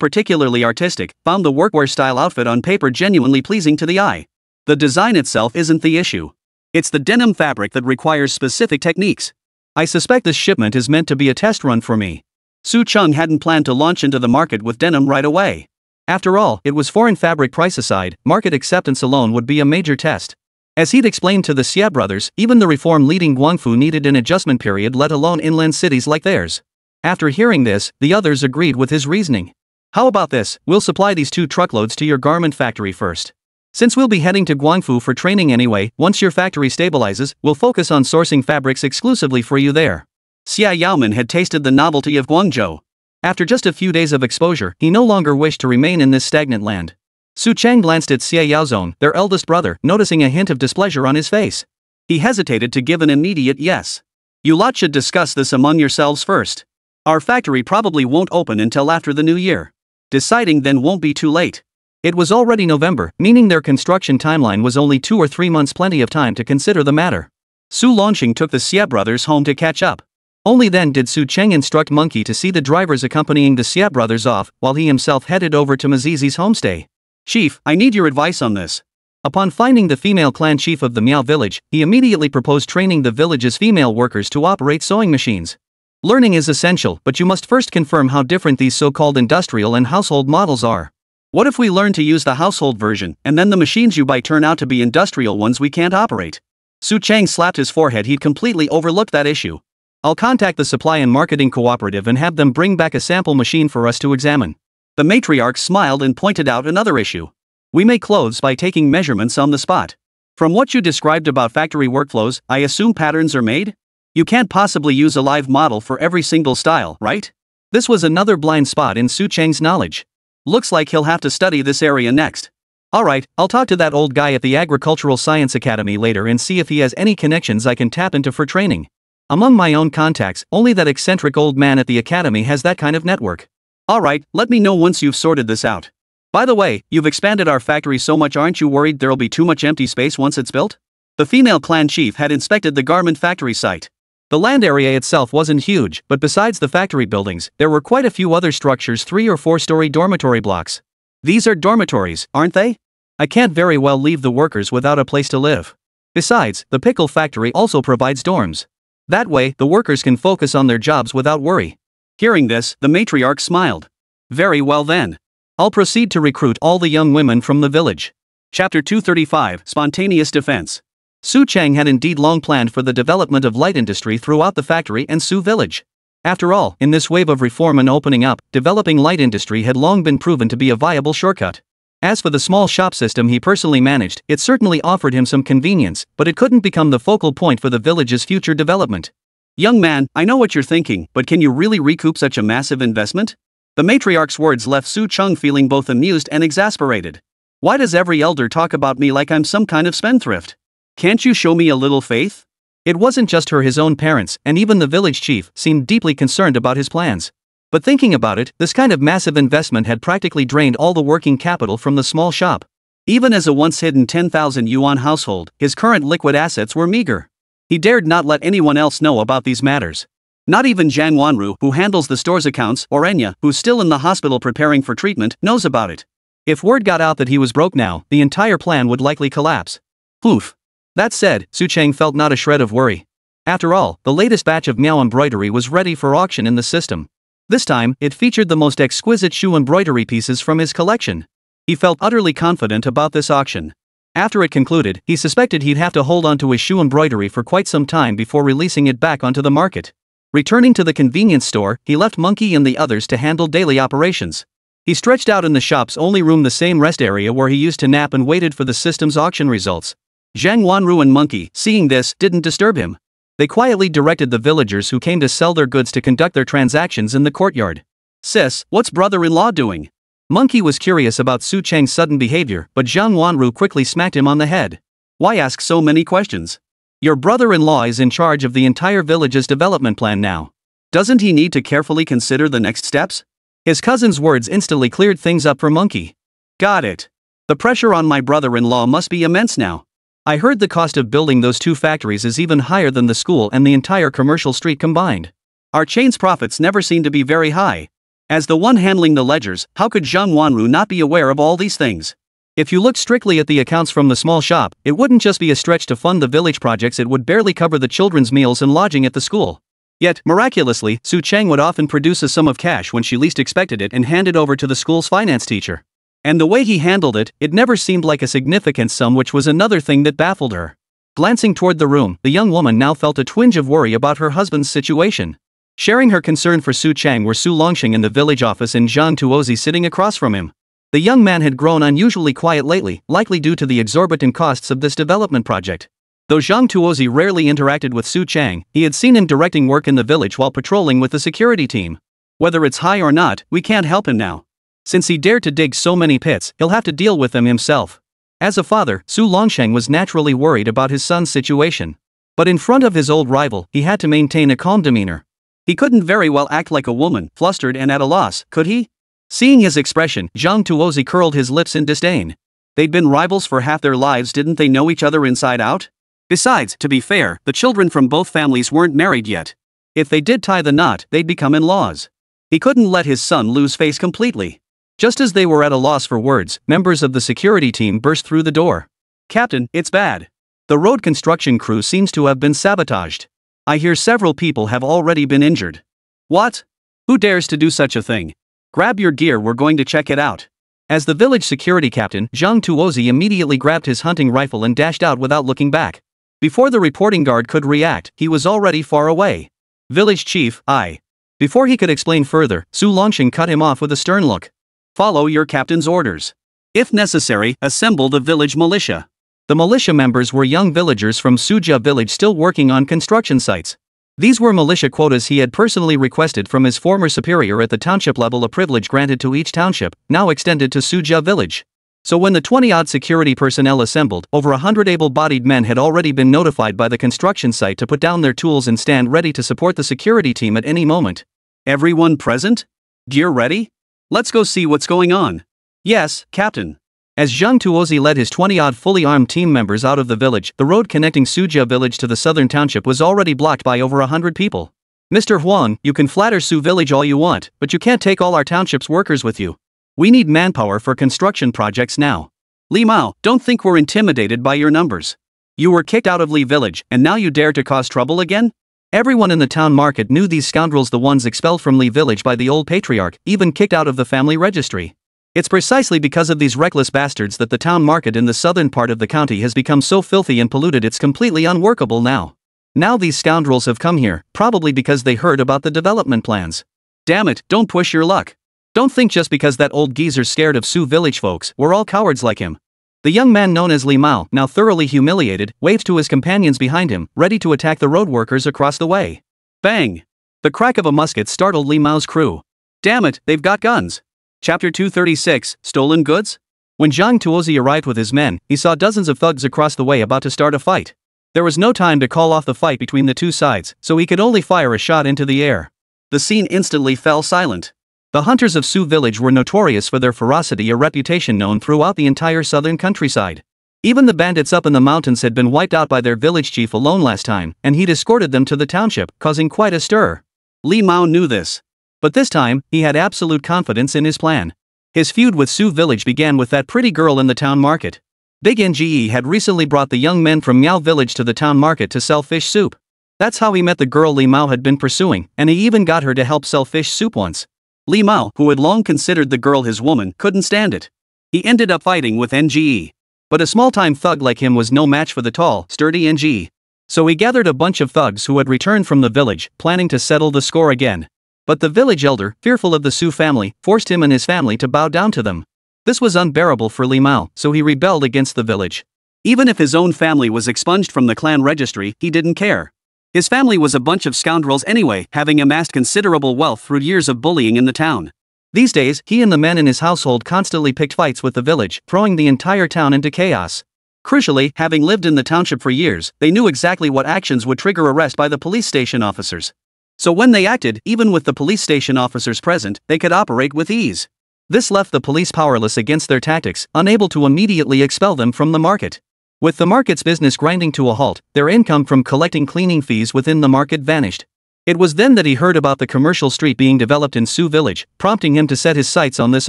particularly artistic, found the workwear-style outfit on paper genuinely pleasing to the eye. The design itself isn't the issue. It's the denim fabric that requires specific techniques. I suspect this shipment is meant to be a test run for me. Su Cheng hadn't planned to launch into the market with denim right away. After all, it was foreign fabric. Price aside, market acceptance alone would be a major test. As he'd explained to the Xie brothers, even the reform-leading Guangfu needed an adjustment period, let alone inland cities like theirs. After hearing this, the others agreed with his reasoning. How about this, we'll supply these 2 truckloads to your garment factory first. Since we'll be heading to Guangfu for training anyway, once your factory stabilizes, we'll focus on sourcing fabrics exclusively for you there. Xia Yaoman had tasted the novelty of Guangzhou. After just a few days of exposure, he no longer wished to remain in this stagnant land. Su Cheng glanced at Xie Yaozong, their eldest brother, noticing a hint of displeasure on his face. He hesitated to give an immediate yes. You lot should discuss this among yourselves first. Our factory probably won't open until after the new year. Deciding then won't be too late. It was already November, meaning their construction timeline was only 2 or 3 months, plenty of time to consider the matter. Su Longsheng took the Xie brothers home to catch up. Only then did Su Cheng instruct Monkey to see the drivers accompanying the Xie brothers off, while he himself headed over to Mazizi's homestay. Chief, I need your advice on this. Upon finding the female clan chief of the Miao village, he immediately proposed training the village's female workers to operate sewing machines. Learning is essential, but you must first confirm how different these so-called industrial and household models are. What if we learn to use the household version, and then the machines you buy turn out to be industrial ones we can't operate? Su Cheng slapped his forehead. He'd completely overlooked that issue. I'll contact the supply and marketing cooperative and have them bring back a sample machine for us to examine. The matriarch smiled and pointed out another issue. We make clothes by taking measurements on the spot. From what you described about factory workflows, I assume patterns are made? You can't possibly use a live model for every single style, right? This was another blind spot in Su Cheng's knowledge. Looks like he'll have to study this area next. Alright, I'll talk to that old guy at the Agricultural Science Academy later and see if he has any connections I can tap into for training. Among my own contacts, only that eccentric old man at the academy has that kind of network. Alright, let me know once you've sorted this out. By the way, you've expanded our factory so much, aren't you worried there'll be too much empty space once it's built? The female clan chief had inspected the garment factory site. The land area itself wasn't huge, but besides the factory buildings, there were quite a few other structures, 3 or 4-story dormitory blocks. These are dormitories, aren't they? I can't very well leave the workers without a place to live. Besides, the pickle factory also provides dorms. That way, the workers can focus on their jobs without worry. Hearing this, the matriarch smiled. Very well then. I'll proceed to recruit all the young women from the village. Chapter 235, Spontaneous Defense. Su Chang had indeed long planned for the development of light industry throughout the factory and Su village. After all, in this wave of reform and opening up, developing light industry had long been proven to be a viable shortcut. As for the small shop system he personally managed, it certainly offered him some convenience, but it couldn't become the focal point for the village's future development. Young man, I know what you're thinking, but can you really recoup such a massive investment? The matriarch's words left Su Chang feeling both amused and exasperated. Why does every elder talk about me like I'm some kind of spendthrift? Can't you show me a little faith? It wasn't just her, his own parents, and even the village chief, seemed deeply concerned about his plans. But thinking about it, this kind of massive investment had practically drained all the working capital from the small shop. Even as a once-hidden 10,000 yuan household, his current liquid assets were meager. He dared not let anyone else know about these matters. Not even Zhang Wanru, who handles the store's accounts, or Enya, who's still in the hospital preparing for treatment, knows about it. If word got out that he was broke now, the entire plan would likely collapse. Poof. That said, Su Chang felt not a shred of worry. After all, the latest batch of Miao embroidery was ready for auction in the system. This time, it featured the most exquisite shoe embroidery pieces from his collection. He felt utterly confident about this auction. After it concluded, he suspected he'd have to hold on to his shoe embroidery for quite some time before releasing it back onto the market. Returning to the convenience store, he left Monkey and the others to handle daily operations. He stretched out in the shop's only room, the same rest area where he used to nap, and waited for the system's auction results. Zhang Wanru and Monkey, seeing this, didn't disturb him. They quietly directed the villagers who came to sell their goods to conduct their transactions in the courtyard. Sis, what's brother-in-law doing? Monkey was curious about Su Chang's sudden behavior, but Zhang Wanru quickly smacked him on the head. Why ask so many questions? Your brother-in-law is in charge of the entire village's development plan now. Doesn't he need to carefully consider the next steps? His cousin's words instantly cleared things up for Monkey. Got it. The pressure on my brother-in-law must be immense now. I heard the cost of building those 2 factories is even higher than the school and the entire commercial street combined. Our chain's profits never seem to be very high. As the one handling the ledgers, how could Zhang Wanru not be aware of all these things? If you look strictly at the accounts from the small shop, it wouldn't just be a stretch to fund the village projects, it would barely cover the children's meals and lodging at the school. Yet, miraculously, Su Chang would often produce a sum of cash when she least expected it and hand it over to the school's finance teacher. And the way he handled it, it never seemed like a significant sum, which was another thing that baffled her. Glancing toward the room, the young woman now felt a twinge of worry about her husband's situation. Sharing her concern for Su Chang were Su Longxing in the village office and Zhang Tuozi sitting across from him. The young man had grown unusually quiet lately, likely due to the exorbitant costs of this development project. Though Zhang Tuozi rarely interacted with Su Chang, he had seen him directing work in the village while patrolling with the security team. Whether it's high or not, we can't help him now. Since he dared to dig so many pits, he'll have to deal with them himself. As a father, Su Longsheng was naturally worried about his son's situation. But in front of his old rival, he had to maintain a calm demeanor. He couldn't very well act like a woman, flustered and at a loss, could he? Seeing his expression, Zhang Tuozi curled his lips in disdain. They'd been rivals for half their lives, didn't they know each other inside out? Besides, to be fair, the children from both families weren't married yet. If they did tie the knot, they'd become in-laws. He couldn't let his son lose face completely. Just as they were at a loss for words, members of the security team burst through the door. Captain, it's bad. The road construction crew seems to have been sabotaged. I hear several people have already been injured. What? Who dares to do such a thing? Grab your gear, we're going to check it out. As the village security captain, Zhang Tuozi immediately grabbed his hunting rifle and dashed out without looking back. Before the reporting guard could react, he was already far away. Village chief, I. Before he could explain further, Su Longxing cut him off with a stern look. Follow your captain's orders. If necessary, assemble the village militia. The militia members were young villagers from Sujia village still working on construction sites. These were militia quotas he had personally requested from his former superior at the township level, a privilege granted to each township, now extended to Sujia village. So when the 20-odd security personnel assembled, over 100 able-bodied men had already been notified by the construction site to put down their tools and stand ready to support the security team at any moment. Everyone present? Gear ready? Let's go see what's going on. Yes, Captain. As Zhang Tuozi led his 20-odd fully armed team members out of the village, the road connecting Sujia village to the southern township was already blocked by over 100 people. Mr. Huang, you can flatter Su village all you want, but you can't take all our township's workers with you. We need manpower for construction projects now. Li Mao, don't think we're intimidated by your numbers. You were kicked out of Li village, and now you dare to cause trouble again? Everyone in the town market knew these scoundrels, the ones expelled from Li village by the old patriarch, even kicked out of the family registry. It's precisely because of these reckless bastards that the town market in the southern part of the county has become so filthy and polluted it's completely unworkable now. Now these scoundrels have come here, probably because they heard about the development plans. Damn it, don't push your luck. Don't think just because that old geezer's scared of Su village folks, we're all cowards like him. The young man known as Li Mao, now thoroughly humiliated, waved to his companions behind him, ready to attack the road workers across the way. Bang! The crack of a musket startled Li Mao's crew. Damn it, they've got guns. Chapter 236, Stolen Goods? When Zhang Tuozi arrived with his men, he saw dozens of thugs across the way about to start a fight. There was no time to call off the fight between the two sides, so he could only fire a shot into the air. The scene instantly fell silent. The hunters of Su village were notorious for their ferocity, a reputation known throughout the entire southern countryside. Even the bandits up in the mountains had been wiped out by their village chief alone last time, and he'd escorted them to the township, causing quite a stir. Li Mao knew this. But this time, he had absolute confidence in his plan. His feud with Su village began with that pretty girl in the town market. Big Nge had recently brought the young men from Miao village to the town market to sell fish soup. That's how he met the girl Li Mao had been pursuing, and he even got her to help sell fish soup once. Li Mao, who had long considered the girl his woman, couldn't stand it. He ended up fighting with Nge. But a small-time thug like him was no match for the tall, sturdy Nge. So he gathered a bunch of thugs who had returned from the village, planning to settle the score again. But the village elder, fearful of the Su family, forced him and his family to bow down to them. This was unbearable for Li Mao, so he rebelled against the village. Even if his own family was expunged from the clan registry, he didn't care. His family was a bunch of scoundrels anyway, having amassed considerable wealth through years of bullying in the town. These days, he and the men in his household constantly picked fights with the village, throwing the entire town into chaos. Crucially, having lived in the township for years, they knew exactly what actions would trigger arrest by the police station officers. So when they acted, even with the police station officers present, they could operate with ease. This left the police powerless against their tactics, unable to immediately expel them from the market. With the market's business grinding to a halt, their income from collecting cleaning fees within the market vanished. It was then that he heard about the commercial street being developed in Su village, prompting him to set his sights on this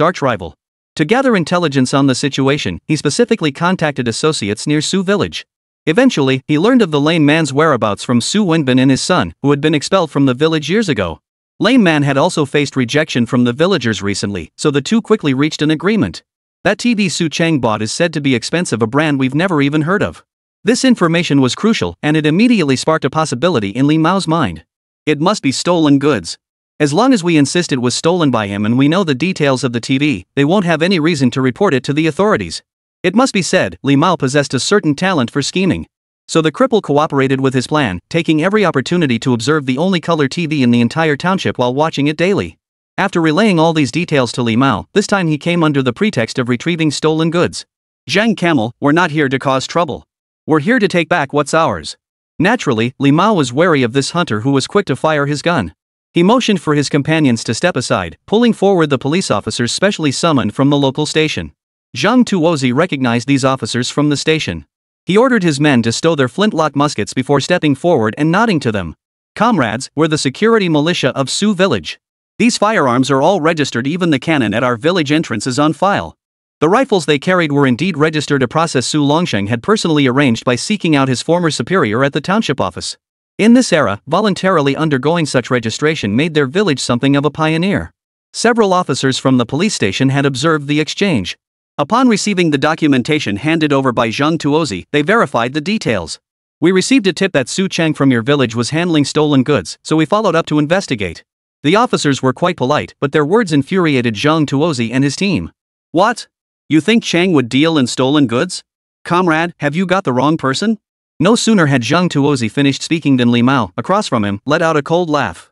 arch-rival. To gather intelligence on the situation, he specifically contacted associates near Su village. Eventually, he learned of the lame man's whereabouts from Su Wenbin and his son, who had been expelled from the village years ago. Lame man had also faced rejection from the villagers recently, so the two quickly reached an agreement. That TV Su Chang bought is said to be expensive, a brand we've never even heard of. This information was crucial, and it immediately sparked a possibility in Li Mao's mind. It must be stolen goods. As long as we insist it was stolen by him and we know the details of the TV, they won't have any reason to report it to the authorities. It must be said, Li Mao possessed a certain talent for scheming. So the cripple cooperated with his plan, taking every opportunity to observe the only color TV in the entire township while watching it daily. After relaying all these details to Li Mao, this time he came under the pretext of retrieving stolen goods. Zhang Camel, we're not here to cause trouble. We're here to take back what's ours. Naturally, Li Mao was wary of this hunter who was quick to fire his gun. He motioned for his companions to step aside, pulling forward the police officers specially summoned from the local station. Zhang Tuozi recognized these officers from the station. He ordered his men to stow their flintlock muskets before stepping forward and nodding to them. Comrades, we're the security militia of Su village. These firearms are all registered, even the cannon at our village entrance is on file. The rifles they carried were indeed registered, a process Su Longsheng had personally arranged by seeking out his former superior at the township office. In this era, voluntarily undergoing such registration made their village something of a pioneer. Several officers from the police station had observed the exchange. Upon receiving the documentation handed over by Zhang Tuozi, they verified the details. We received a tip that Su Chang from your village was handling stolen goods, so we followed up to investigate. The officers were quite polite, but their words infuriated Zhang Tuozi and his team. What? You think Chang would deal in stolen goods? Comrade, have you got the wrong person? No sooner had Zhang Tuozi finished speaking than Li Mao, across from him, let out a cold laugh.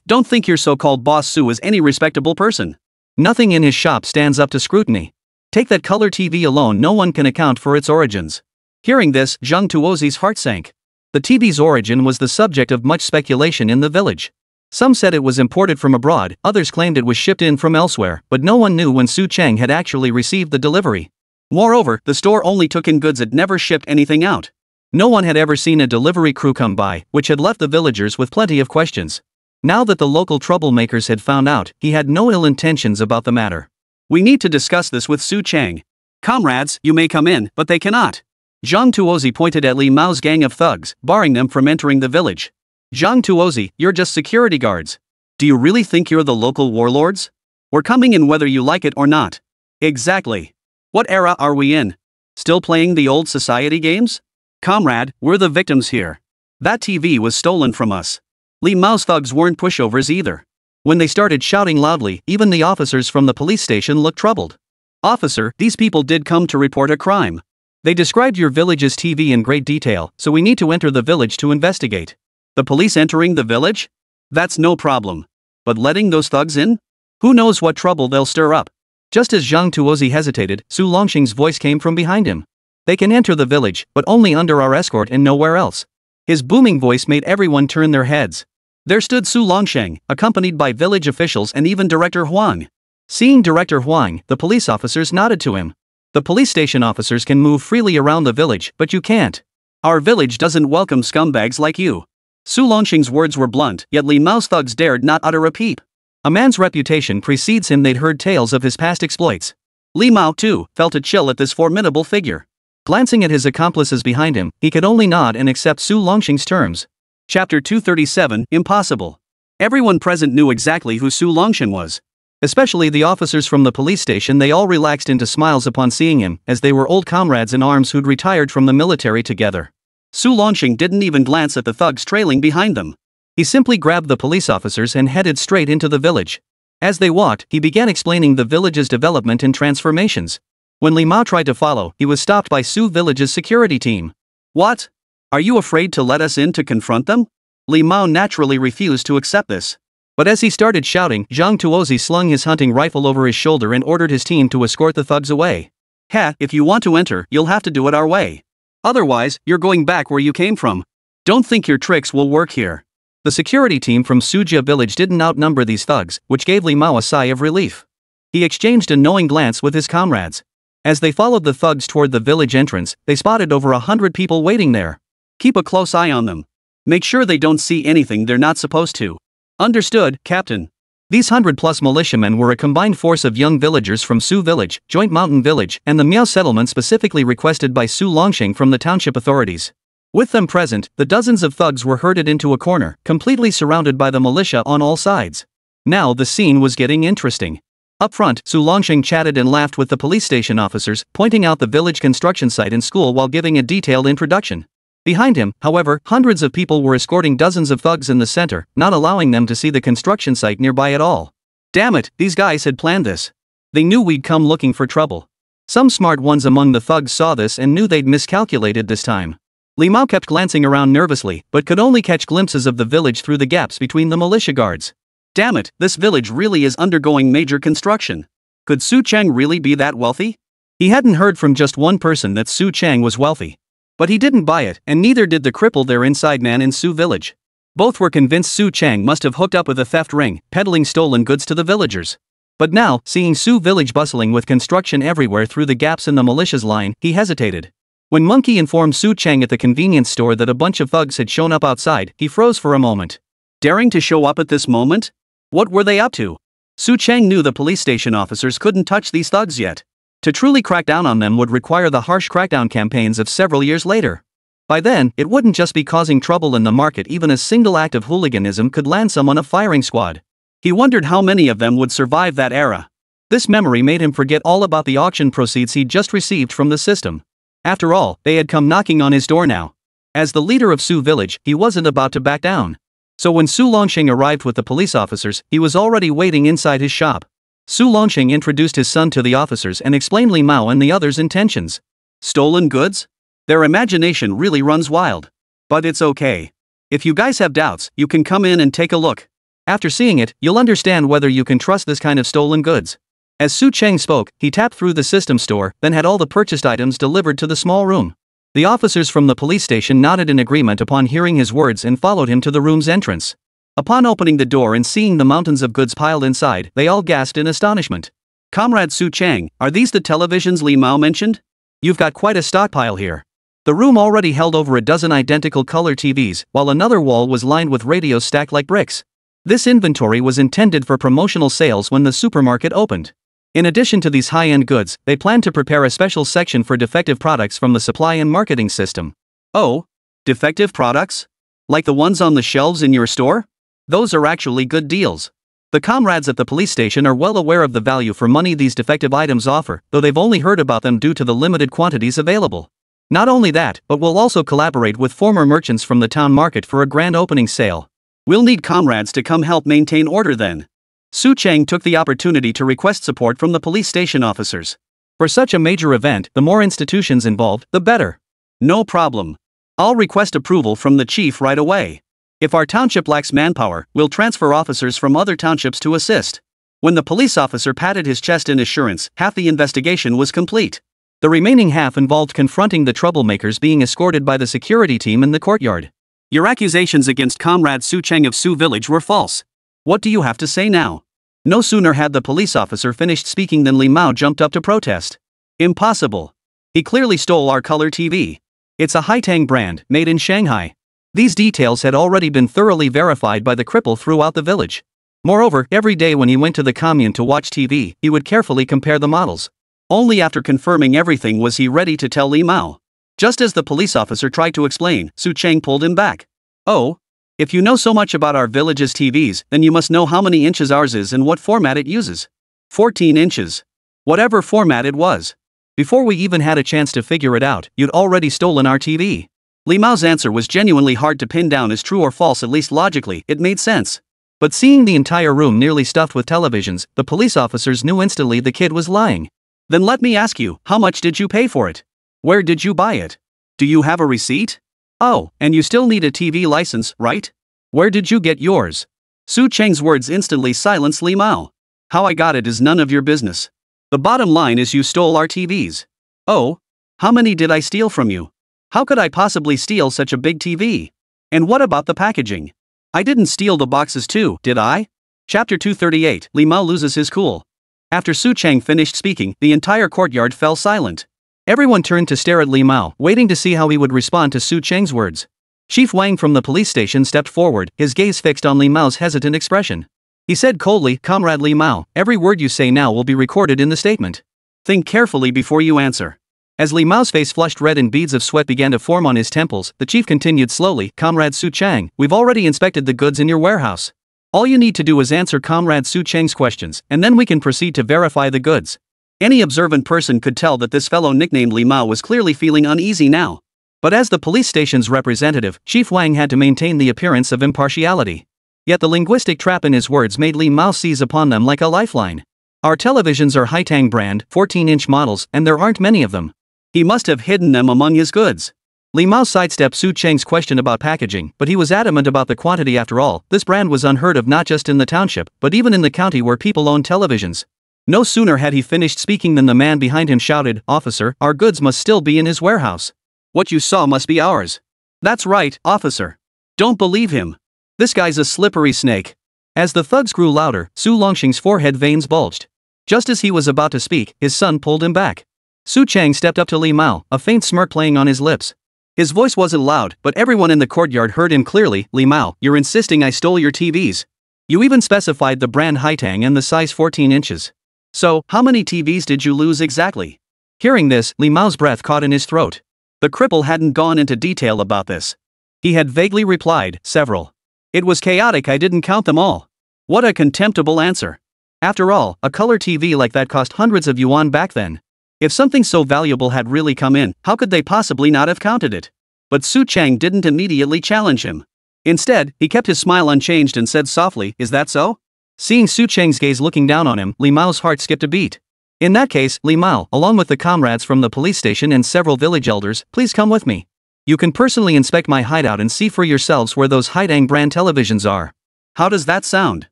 Don't think your so-called boss Su is any respectable person. Nothing in his shop stands up to scrutiny. Take that color TV alone, no one can account for its origins. Hearing this, Zhang Tuozi's heart sank. The TV's origin was the subject of much speculation in the village. Some said it was imported from abroad, others claimed it was shipped in from elsewhere, but no one knew when Su Cheng had actually received the delivery. Moreover, the store only took in goods, it never shipped anything out. No one had ever seen a delivery crew come by, which had left the villagers with plenty of questions. Now that the local troublemakers had found out, he had no ill intentions about the matter. We need to discuss this with Su Cheng. Comrades, you may come in, but they cannot. Zhang Tuozi pointed at Li Mao's gang of thugs, barring them from entering the village. Zhang Tuozi, you're just security guards. Do you really think you're the local warlords? We're coming in whether you like it or not. Exactly. What era are we in? Still playing the old society games? Comrade, we're the victims here. That TV was stolen from us. Li Mao's thugs weren't pushovers either. When they started shouting loudly, even the officers from the police station looked troubled. Officer, these people did come to report a crime. They described your village's TV in great detail, so we need to enter the village to investigate. The police entering the village? That's no problem. But letting those thugs in? Who knows what trouble they'll stir up? Just as Zhang Tuozi hesitated, Su Longxing's voice came from behind him. They can enter the village, but only under our escort and nowhere else. His booming voice made everyone turn their heads. There stood Su Longxing, accompanied by village officials and even Director Huang. Seeing Director Huang, the police officers nodded to him. The police station officers can move freely around the village, but you can't. Our village doesn't welcome scumbags like you. Su Longxing's words were blunt, yet Li Mao's thugs dared not utter a peep. A man's reputation precedes him. They'd heard tales of his past exploits. Li Mao, too, felt a chill at this formidable figure. Glancing at his accomplices behind him, he could only nod and accept Su Longxing's terms. Chapter 237, Impossible. Everyone present knew exactly who Su Longxing was. Especially the officers from the police station. They all relaxed into smiles upon seeing him, as they were old comrades in arms who'd retired from the military together. Su Longxing didn't even glance at the thugs trailing behind them. He simply grabbed the police officers and headed straight into the village. As they walked, he began explaining the village's development and transformations. When Li Mao tried to follow, he was stopped by Su village's security team. What? Are you afraid to let us in to confront them? Li Mao naturally refused to accept this. But as he started shouting, Zhang Tuozi slung his hunting rifle over his shoulder and ordered his team to escort the thugs away. If you want to enter, you'll have to do it our way. Otherwise, you're going back where you came from. Don't think your tricks will work here. The security team from Sujia village didn't outnumber these thugs, which gave Li Mao a sigh of relief. He exchanged a knowing glance with his comrades. As they followed the thugs toward the village entrance, they spotted over 100 people waiting there. Keep a close eye on them. Make sure they don't see anything they're not supposed to. Understood, Captain. These 100-plus militiamen were a combined force of young villagers from Su Village, Joint Mountain Village, and the Miao settlement specifically requested by Su Longxing from the township authorities. With them present, the dozens of thugs were herded into a corner, completely surrounded by the militia on all sides. Now the scene was getting interesting. Up front, Su Longxing chatted and laughed with the police station officers, pointing out the village construction site and school while giving a detailed introduction. Behind him, however, hundreds of people were escorting dozens of thugs in the center, not allowing them to see the construction site nearby at all. Damn it, these guys had planned this. They knew we'd come looking for trouble. Some smart ones among the thugs saw this and knew they'd miscalculated this time. Li Mao kept glancing around nervously, but could only catch glimpses of the village through the gaps between the militia guards. Damn it, this village really is undergoing major construction. Could Su Cheng really be that wealthy? He hadn't heard from just one person that Su Cheng was wealthy. But he didn't buy it, and neither did the cripple their inside man in Su village. Both were convinced Su Cheng must have hooked up with a theft ring, peddling stolen goods to the villagers. But now, seeing Su village bustling with construction everywhere through the gaps in the militia's line, he hesitated. When Monkey informed Su Cheng at the convenience store that a bunch of thugs had shown up outside, he froze for a moment. Daring to show up at this moment? What were they up to? Su Cheng knew the police station officers couldn't touch these thugs yet. To truly crack down on them would require the harsh crackdown campaigns of several years later. By then, it wouldn't just be causing trouble in the market. Even a single act of hooliganism could land someone a firing squad. He wondered how many of them would survive that era. This memory made him forget all about the auction proceeds he'd just received from the system. After all, they had come knocking on his door now. As the leader of Su village, he wasn't about to back down. So when Su Longxing arrived with the police officers, he was already waiting inside his shop. Su Longxing introduced his son to the officers and explained Li Mao and the others' intentions. Stolen goods? Their imagination really runs wild. But it's okay. If you guys have doubts, you can come in and take a look. After seeing it, you'll understand whether you can trust this kind of stolen goods. As Su Cheng spoke, he tapped through the system store, then had all the purchased items delivered to the small room. The officers from the police station nodded in agreement upon hearing his words and followed him to the room's entrance. Upon opening the door and seeing the mountains of goods piled inside, they all gasped in astonishment. Comrade Su Chang, are these the televisions Li Mao mentioned? You've got quite a stockpile here. The room already held over a dozen identical color TVs, while another wall was lined with radios stacked like bricks. This inventory was intended for promotional sales when the supermarket opened. In addition to these high-end goods, they planned to prepare a special section for defective products from the supply and marketing system. Oh? Defective products? Like the ones on the shelves in your store? Those are actually good deals. The comrades at the police station are well aware of the value for money these defective items offer, though they've only heard about them due to the limited quantities available. Not only that, but we'll also collaborate with former merchants from the town market for a grand opening sale. We'll need comrades to come help maintain order then. Su Chang took the opportunity to request support from the police station officers. For such a major event, the more institutions involved, the better. No problem. I'll request approval from the chief right away. If our township lacks manpower, we'll transfer officers from other townships to assist. When the police officer patted his chest in assurance, half the investigation was complete. The remaining half involved confronting the troublemakers being escorted by the security team in the courtyard. Your accusations against Comrade Su Chang of Su Village were false. What do you have to say now? No sooner had the police officer finished speaking than Li Mao jumped up to protest. Impossible. He clearly stole our color TV. It's a Haitang brand, made in Shanghai. These details had already been thoroughly verified by the cripple throughout the village. Moreover, every day when he went to the commune to watch TV, he would carefully compare the models. Only after confirming everything was he ready to tell Li Mao. Just as the police officer tried to explain, Su Chang pulled him back. Oh? If you know so much about our village's TVs, then you must know how many inches ours is and what format it uses. 14 inches. Whatever format it was. Before we even had a chance to figure it out, you'd already stolen our TV. Li Mao's answer was genuinely hard to pin down as true or false, at least logically, it made sense. But seeing the entire room nearly stuffed with televisions, the police officers knew instantly the kid was lying. Then let me ask you, how much did you pay for it? Where did you buy it? Do you have a receipt? Oh, and you still need a TV license, right? Where did you get yours? Su Chang's words instantly silenced Li Mao. How I got it is none of your business. The bottom line is you stole our TVs. Oh? How many did I steal from you? How could I possibly steal such a big TV? And what about the packaging? I didn't steal the boxes too, did I? Chapter 238, Li Mao loses his cool. After Su Chang finished speaking, the entire courtyard fell silent. Everyone turned to stare at Li Mao, waiting to see how he would respond to Su Chang's words. Chief Wang from the police station stepped forward, his gaze fixed on Li Mao's hesitant expression. He said coldly, Comrade Li Mao, every word you say now will be recorded in the statement. Think carefully before you answer. As Li Mao's face flushed red and beads of sweat began to form on his temples, the chief continued slowly, Comrade Su Chang, we've already inspected the goods in your warehouse. All you need to do is answer Comrade Su Chang's questions, and then we can proceed to verify the goods. Any observant person could tell that this fellow nicknamed Li Mao was clearly feeling uneasy now. But as the police station's representative, Chief Wang had to maintain the appearance of impartiality. Yet the linguistic trap in his words made Li Mao seize upon them like a lifeline. Our televisions are Haitang brand, 14-inch models, and there aren't many of them. He must have hidden them among his goods. Li Mao sidestepped Su Chang's question about packaging, but he was adamant about the quantity after all. This brand was unheard of not just in the township, but even in the county where people owned televisions. No sooner had he finished speaking than the man behind him shouted, Officer, our goods must still be in his warehouse. What you saw must be ours. That's right, officer. Don't believe him. This guy's a slippery snake. As the thugs grew louder, Su Longxing's forehead veins bulged. Just as he was about to speak, his son pulled him back. Su Chang stepped up to Li Mao, a faint smirk playing on his lips. His voice wasn't loud, but everyone in the courtyard heard him clearly. Li Mao, you're insisting I stole your TVs. You even specified the brand Haitang and the size 14 inches. So, how many TVs did you lose exactly? Hearing this, Li Mao's breath caught in his throat. The cripple hadn't gone into detail about this. He had vaguely replied, several. It was chaotic, I didn't count them all. What a contemptible answer. After all, a color TV like that cost hundreds of yuan back then. If something so valuable had really come in, how could they possibly not have counted it? But Su Chang didn't immediately challenge him. Instead, he kept his smile unchanged and said softly, is that so? Seeing Su Chang's gaze looking down on him, Li Mao's heart skipped a beat. In that case, Li Mao, along with the comrades from the police station and several village elders, please come with me. You can personally inspect my hideout and see for yourselves where those Haitang brand televisions are. How does that sound?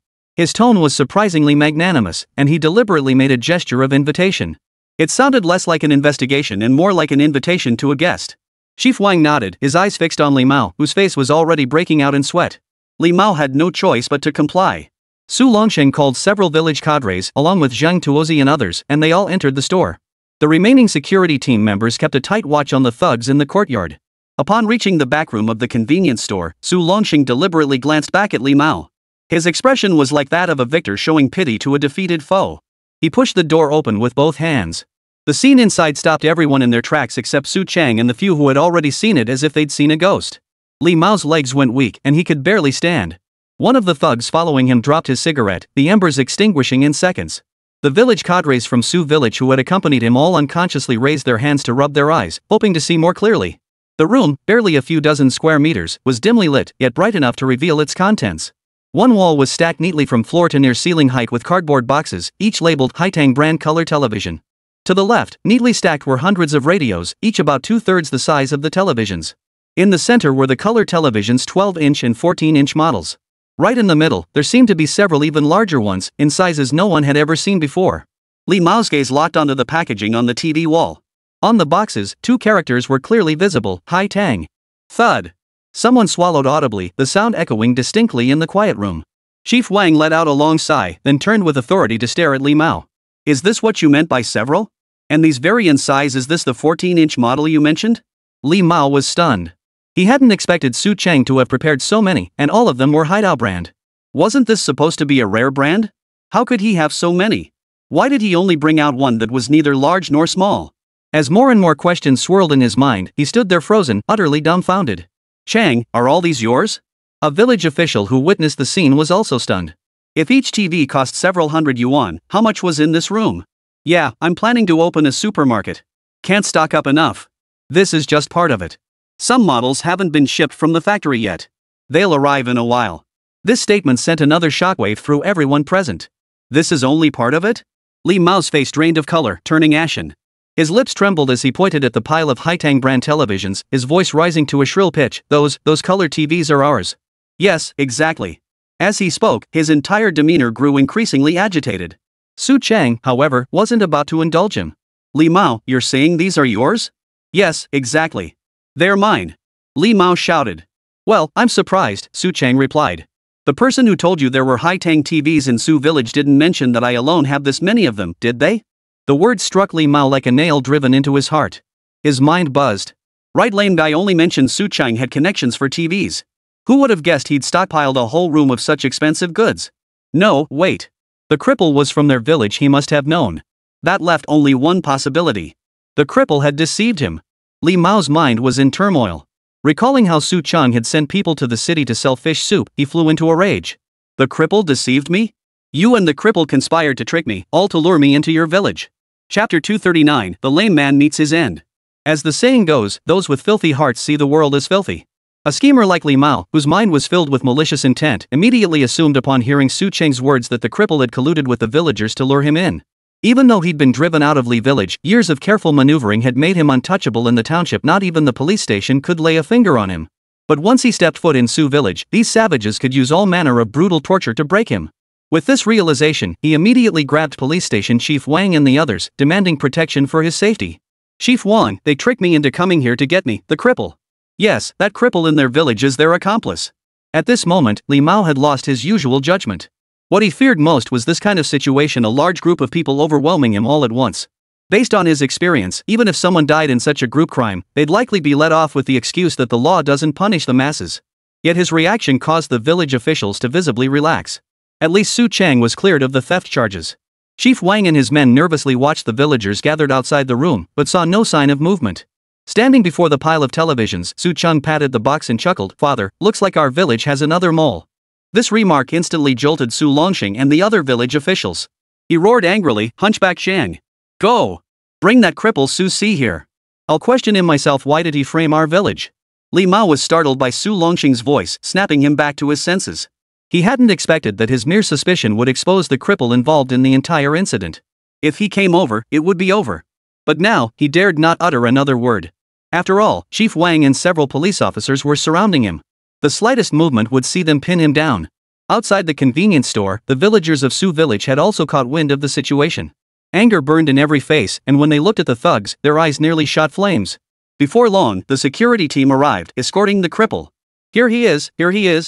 His tone was surprisingly magnanimous, and he deliberately made a gesture of invitation. It sounded less like an investigation and more like an invitation to a guest. Chief Wang nodded, his eyes fixed on Li Mao, whose face was already breaking out in sweat. Li Mao had no choice but to comply. Su Longsheng called several village cadres along with Zhang Tuozi and others, and they all entered the store. The remaining security team members kept a tight watch on the thugs in the courtyard. Upon reaching the back room of the convenience store, Su Longsheng deliberately glanced back at Li Mao. His expression was like that of a victor showing pity to a defeated foe. He pushed the door open with both hands. The scene inside stopped everyone in their tracks except Su Chang and the few who had already seen it as if they'd seen a ghost. Li Mao's legs went weak and he could barely stand. One of the thugs following him dropped his cigarette, the embers extinguishing in seconds. The village cadres from Su village who had accompanied him all unconsciously raised their hands to rub their eyes, hoping to see more clearly. The room, barely a few dozen square meters, was dimly lit, yet bright enough to reveal its contents. One wall was stacked neatly from floor to near ceiling height with cardboard boxes, each labeled Haitang brand color television. To the left, neatly stacked were hundreds of radios, each about 2/3 the size of the televisions. In the center were the color television's 12-inch and 14-inch models. Right in the middle, there seemed to be several even larger ones, in sizes no one had ever seen before. Li Mao's gaze locked onto the packaging on the TV wall. On the boxes, 2 characters were clearly visible: Haitang. Thud. Someone swallowed audibly, the sound echoing distinctly in the quiet room. Chief Wang let out a long sigh, then turned with authority to stare at Li Mao. Is this what you meant by several? And these vary in size. Is this the 14-inch model you mentioned? Li Mao was stunned. He hadn't expected Su Chang to have prepared so many, and all of them were Haidao brand. Wasn't this supposed to be a rare brand? How could he have so many? Why did he only bring out one that was neither large nor small? As more and more questions swirled in his mind, he stood there frozen, utterly dumbfounded. Chang, are all these yours? A village official who witnessed the scene was also stunned. If each TV cost several hundred yuan, how much was in this room? Yeah, I'm planning to open a supermarket. Can't stock up enough. This is just part of it. Some models haven't been shipped from the factory yet. They'll arrive in a while. This statement sent another shockwave through everyone present. This is only part of it? Li Mao's face drained of color, turning ashen. His lips trembled as he pointed at the pile of Haitang brand televisions, his voice rising to a shrill pitch. Those color TVs are ours. Yes, exactly. As he spoke, his entire demeanor grew increasingly agitated. Su Chang, however, wasn't about to indulge him. Li Mao, you're saying these are yours? Yes, exactly. They're mine. Li Mao shouted. Well, I'm surprised, Su Chang replied. The person who told you there were Haitang TVs in Su village didn't mention that I alone have this many of them, did they? The word struck Li Mao like a nail driven into his heart. His mind buzzed. Right, lame guy only mentioned Su Chang had connections for TVs. Who would have guessed he'd stockpiled a whole room of such expensive goods? No, wait. The cripple was from their village, he must have known. That left only one possibility. The cripple had deceived him. Li Mao's mind was in turmoil. Recalling how Su Chang had sent people to the city to sell fish soup, he flew into a rage. The cripple deceived me? You and the cripple conspired to trick me, all to lure me into your village. Chapter 239, The Lame Man Meets His End. As the saying goes, those with filthy hearts see the world as filthy. A schemer like Li Mao, whose mind was filled with malicious intent, immediately assumed upon hearing Su Chang's words that the cripple had colluded with the villagers to lure him in. Even though he'd been driven out of Li village, years of careful maneuvering had made him untouchable in the township. Not even the police station could lay a finger on him. But once he stepped foot in Su village, these savages could use all manner of brutal torture to break him. With this realization, he immediately grabbed police station Chief Wang and the others, demanding protection for his safety. Chief Wang, they tricked me into coming here to get me, the cripple. Yes, that cripple in their village is their accomplice. At this moment, Li Mao had lost his usual judgment. What he feared most was this kind of situation, a large group of people overwhelming him all at once. Based on his experience, even if someone died in such a group crime, they'd likely be let off with the excuse that the law doesn't punish the masses. Yet his reaction caused the village officials to visibly relax. At least Su Chang was cleared of the theft charges. Chief Wang and his men nervously watched the villagers gathered outside the room, but saw no sign of movement. Standing before the pile of televisions, Su Chang patted the box and chuckled. Father, looks like our village has another mole. This remark instantly jolted Su Longsheng and the other village officials. He roared angrily, Hunchback Shang. Go! Bring that cripple Su Si here. I'll question him myself. Why did he frame our village? Li Mao was startled by Su Longsheng's voice, snapping him back to his senses. He hadn't expected that his mere suspicion would expose the cripple involved in the entire incident. If he came over, it would be over. But now, he dared not utter another word. After all, Chief Wang and several police officers were surrounding him. The slightest movement would see them pin him down. Outside the convenience store, the villagers of Su village had also caught wind of the situation. Anger burned in every face, and when they looked at the thugs, their eyes nearly shot flames. Before long, the security team arrived, escorting the cripple. Here he is,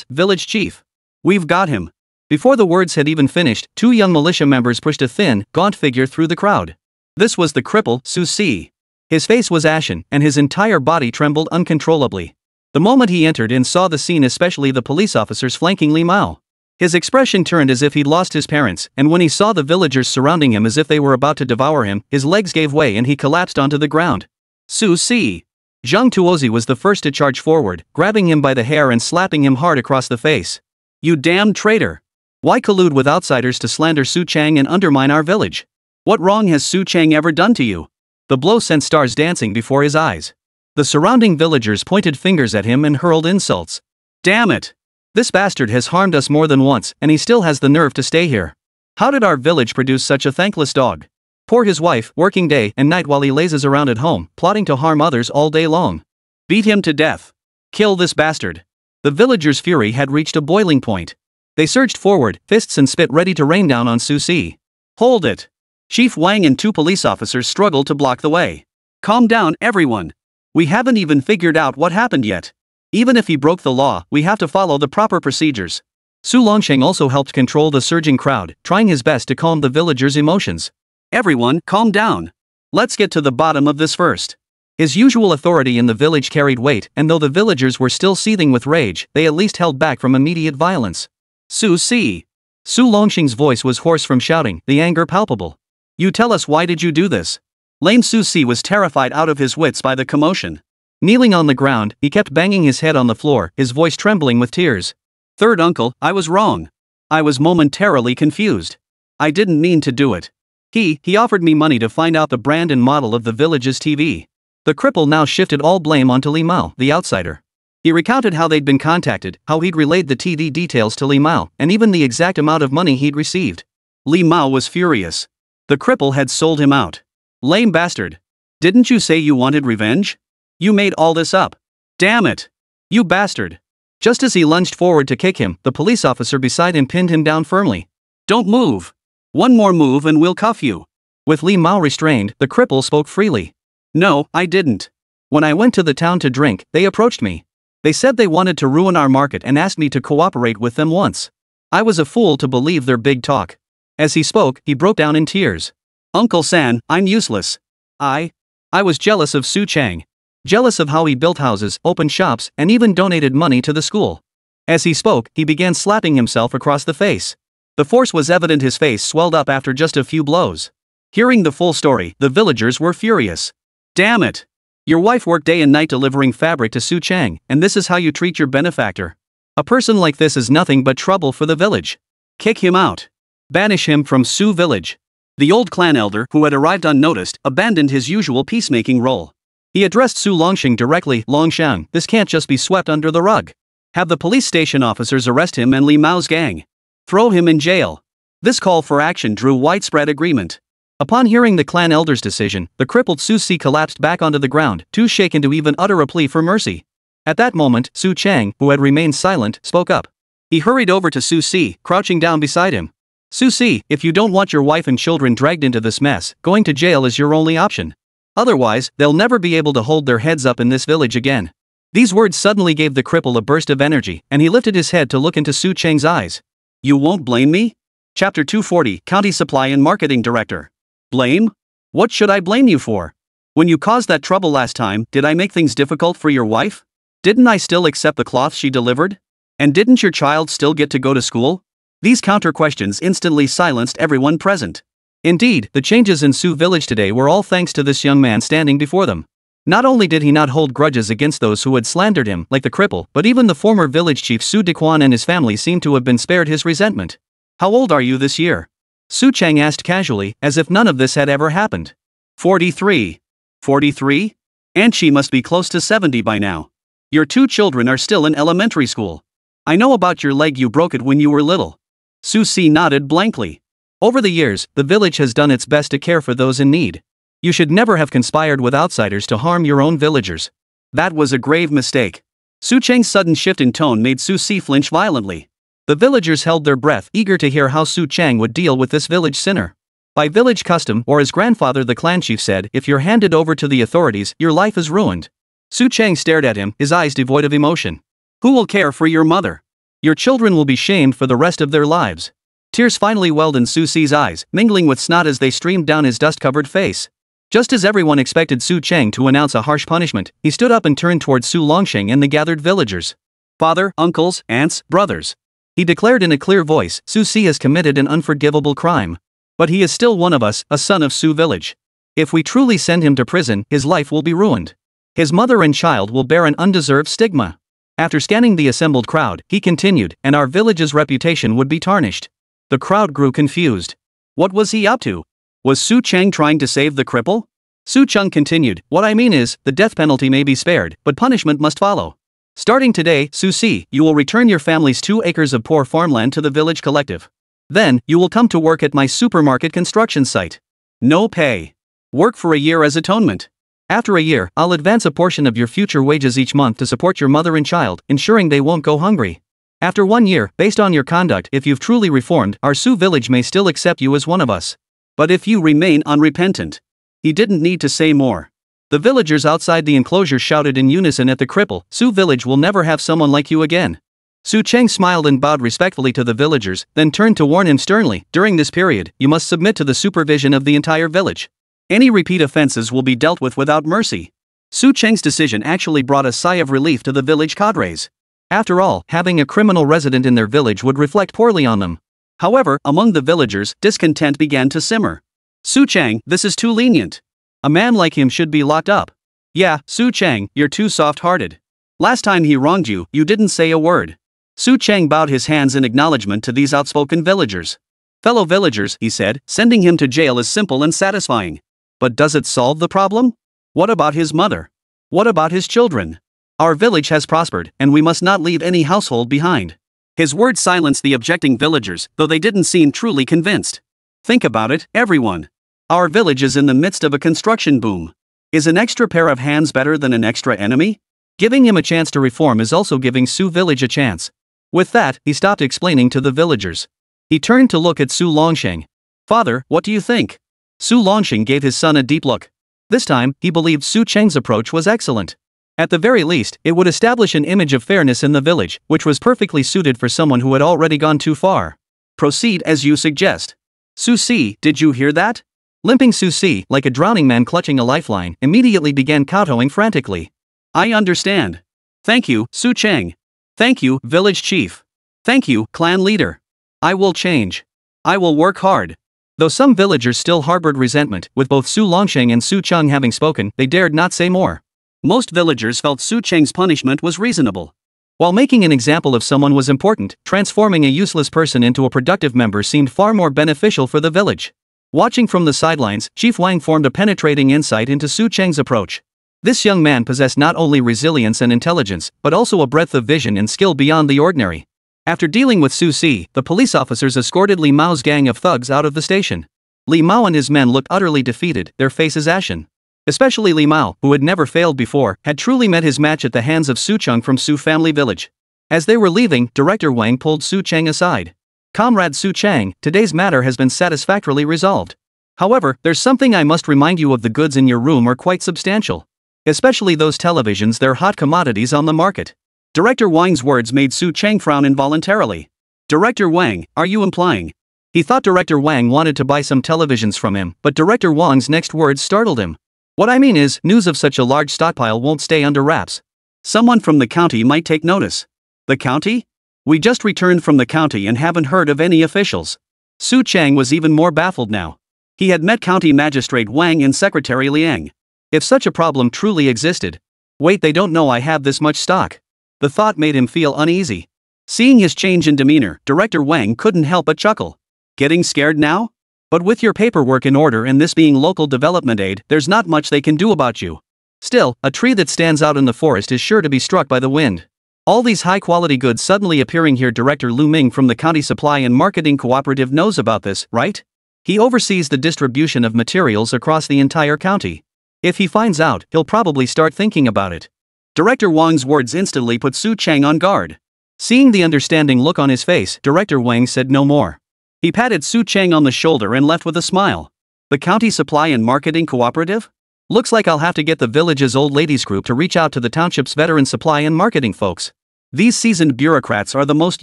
village chief. We've got him. Before the words had even finished, two young militia members pushed a thin, gaunt figure through the crowd. This was the cripple, Su-si. His face was ashen, and his entire body trembled uncontrollably. The moment he entered and saw the scene, especially the police officers flanking Li Mao, his expression turned as if he'd lost his parents, and when he saw the villagers surrounding him as if they were about to devour him, his legs gave way and he collapsed onto the ground. Su-si. Zhang Tuozi was the first to charge forward, grabbing him by the hair and slapping him hard across the face. You damned traitor! Why collude with outsiders to slander Su Chang and undermine our village? What wrong has Su Chang ever done to you? The blow sent stars dancing before his eyes. The surrounding villagers pointed fingers at him and hurled insults. Damn it! This bastard has harmed us more than once, and he still has the nerve to stay here. How did our village produce such a thankless dog? Poor his wife, working day and night while he lazes around at home, plotting to harm others all day long. Beat him to death. Kill this bastard. The villagers' fury had reached a boiling point. They surged forward, fists and spit ready to rain down on Su-si. Hold it! Chief Wang and two police officers struggled to block the way. Calm down, everyone. We haven't even figured out what happened yet. Even if he broke the law, we have to follow the proper procedures. Su Longsheng also helped control the surging crowd, trying his best to calm the villagers' emotions. Everyone, calm down. Let's get to the bottom of this first. His usual authority in the village carried weight, and though the villagers were still seething with rage, they at least held back from immediate violence. Su-si. Su Longsheng's voice was hoarse from shouting, the anger palpable. You tell us, why did you do this? Lame Su-si was terrified out of his wits by the commotion. Kneeling on the ground, he kept banging his head on the floor, his voice trembling with tears. Third uncle, I was wrong. I was momentarily confused. I didn't mean to do it. He offered me money to find out the brand and model of the village's TV. The cripple now shifted all blame onto Li Mao, the outsider. He recounted how they'd been contacted, how he'd relayed the TV details to Li Mao, and even the exact amount of money he'd received. Li Mao was furious. The cripple had sold him out. Lame bastard. Didn't you say you wanted revenge? You made all this up. Damn it. You bastard. Just as he lunged forward to kick him, the police officer beside him pinned him down firmly. Don't move. One more move and we'll cuff you. With Li Mao restrained, the cripple spoke freely. No, I didn't. When I went to the town to drink, they approached me. They said they wanted to ruin our market and asked me to cooperate with them once. I was a fool to believe their big talk. As he spoke, he broke down in tears. Uncle San, I'm useless. I was jealous of Su Chang. Jealous of how he built houses, opened shops, and even donated money to the school. As he spoke, he began slapping himself across the face. The force was evident, his face swelled up after just a few blows. Hearing the full story, the villagers were furious. Damn it! Your wife worked day and night delivering fabric to Su Chang, and this is how you treat your benefactor. A person like this is nothing but trouble for the village. Kick him out. Banish him from Su village. The old clan elder, who had arrived unnoticed, abandoned his usual peacemaking role. He addressed Su Longsheng directly. Longsheng, this can't just be swept under the rug. Have the police station officers arrest him and Li Mao's gang. Throw him in jail. This call for action drew widespread agreement. Upon hearing the clan elder's decision, the crippled Su-si collapsed back onto the ground, too shaken to even utter a plea for mercy. At that moment, Su Chang, who had remained silent, spoke up. He hurried over to Su-si, crouching down beside him. Su-si, if you don't want your wife and children dragged into this mess, going to jail is your only option. Otherwise, they'll never be able to hold their heads up in this village again. These words suddenly gave the cripple a burst of energy, and he lifted his head to look into Su Chang's eyes. You won't blame me? Chapter 240, County Supply and Marketing Director. Blame? What should I blame you for? When you caused that trouble last time, did I make things difficult for your wife? Didn't I still accept the cloth she delivered? And didn't your child still get to go to school? These counter-questions instantly silenced everyone present. Indeed, the changes in Su village today were all thanks to this young man standing before them. Not only did he not hold grudges against those who had slandered him, like the cripple, but even the former village chief Su Dequan and his family seemed to have been spared his resentment. How old are you this year? Su Chang asked casually, as if none of this had ever happened. 43. 43? And she must be close to 70 by now. Your two children are still in elementary school. I know about your leg, you broke it when you were little. Su-si nodded blankly. Over the years, the village has done its best to care for those in need. You should never have conspired with outsiders to harm your own villagers. That was a grave mistake. Su Chang's sudden shift in tone made Su-si flinch violently. The villagers held their breath, eager to hear how Su Chang would deal with this village sinner. By village custom, or as grandfather the clan chief said, if you're handed over to the authorities, your life is ruined. Su Chang stared at him, his eyes devoid of emotion. Who will care for your mother? Your children will be shamed for the rest of their lives. Tears finally welled in Su Si's eyes, mingling with snot as they streamed down his dust-covered face. Just as everyone expected Su Cheng to announce a harsh punishment, he stood up and turned toward Su Longsheng and the gathered villagers. Father, uncles, aunts, brothers. He declared in a clear voice, Su Si has committed an unforgivable crime. But he is still one of us, a son of Su village. If we truly send him to prison, his life will be ruined. His mother and child will bear an undeserved stigma. After scanning the assembled crowd, he continued, and our village's reputation would be tarnished. The crowd grew confused. What was he up to? Was Su Cheng trying to save the cripple? Su Cheng continued, what I mean is, the death penalty may be spared, but punishment must follow. Starting today, Su Si, you will return your family's 2 acres of poor farmland to the village collective. Then, you will come to work at my supermarket construction site. No pay. Work for a year as atonement. After a year, I'll advance a portion of your future wages each month to support your mother and child, ensuring they won't go hungry. After 1 year, based on your conduct, if you've truly reformed, our Su village may still accept you as one of us. But if you remain unrepentant. He didn't need to say more. The villagers outside the enclosure shouted in unison at the cripple, Su village will never have someone like you again. Su Cheng smiled and bowed respectfully to the villagers, then turned to warn him sternly, during this period, you must submit to the supervision of the entire village. Any repeat offenses will be dealt with without mercy. Su Cheng's decision actually brought a sigh of relief to the village cadres. After all, having a criminal resident in their village would reflect poorly on them. However, among the villagers, discontent began to simmer. Su Cheng, this is too lenient. A man like him should be locked up. Yeah, Su Cheng, you're too soft-hearted. Last time he wronged you, you didn't say a word. Su Cheng bowed his hands in acknowledgement to these outspoken villagers. Fellow villagers, he said, sending him to jail is simple and satisfying. But does it solve the problem? What about his mother? What about his children? Our village has prospered, and we must not leave any household behind. His words silenced the objecting villagers, though they didn't seem truly convinced. Think about it, everyone. Our village is in the midst of a construction boom. Is an extra pair of hands better than an extra enemy? Giving him a chance to reform is also giving Su village a chance. With that, he stopped explaining to the villagers. He turned to look at Su Longsheng. Father, what do you think? Su Longsheng gave his son a deep look. This time, he believed Su Cheng's approach was excellent. At the very least, it would establish an image of fairness in the village, which was perfectly suited for someone who had already gone too far. Proceed as you suggest. Su Si, did you hear that? Limping Su Si, like a drowning man clutching a lifeline, immediately began kowtowing frantically. I understand. Thank you, Su Cheng. Thank you, village chief. Thank you, clan leader. I will change. I will work hard. Though some villagers still harbored resentment, with both Su Longsheng and Su Cheng having spoken, they dared not say more. Most villagers felt Su Cheng's punishment was reasonable. While making an example of someone was important, transforming a useless person into a productive member seemed far more beneficial for the village. Watching from the sidelines, Chief Wang formed a penetrating insight into Su Cheng's approach. This young man possessed not only resilience and intelligence, but also a breadth of vision and skill beyond the ordinary. After dealing with Su Si, the police officers escorted Li Mao's gang of thugs out of the station. Li Mao and his men looked utterly defeated, their faces ashen. Especially Li Mao, who had never failed before, had truly met his match at the hands of Su Cheng from Su family village. As they were leaving, Director Wang pulled Su Cheng aside. Comrade Su Cheng, today's matter has been satisfactorily resolved. However, there's something I must remind you of. The goods in your room are quite substantial. Especially those televisions, they're hot commodities on the market. Director Wang's words made Su Cheng frown involuntarily. Director Wang, are you implying? He thought Director Wang wanted to buy some televisions from him, but Director Wang's next words startled him. What I mean is, news of such a large stockpile won't stay under wraps. Someone from the county might take notice. The county? We just returned from the county and haven't heard of any officials. Su Cheng was even more baffled now. He had met County Magistrate Wang and Secretary Liang. If such a problem truly existed. Wait, they don't know I have this much stock. The thought made him feel uneasy. Seeing his change in demeanor, Director Wang couldn't help but chuckle. Getting scared now? But with your paperwork in order and this being local development aid, there's not much they can do about you. Still, a tree that stands out in the forest is sure to be struck by the wind. All these high-quality goods suddenly appearing here. Director Lu Ming from the County Supply and Marketing Cooperative knows about this, right? He oversees the distribution of materials across the entire county. If he finds out, he'll probably start thinking about it. Director Wang's words instantly put Su Cheng on guard. Seeing the understanding look on his face, Director Wang said no more. He patted Su Cheng on the shoulder and left with a smile. The County Supply and Marketing Cooperative? Looks like I'll have to get the village's old ladies group to reach out to the township's veteran supply and marketing folks. These seasoned bureaucrats are the most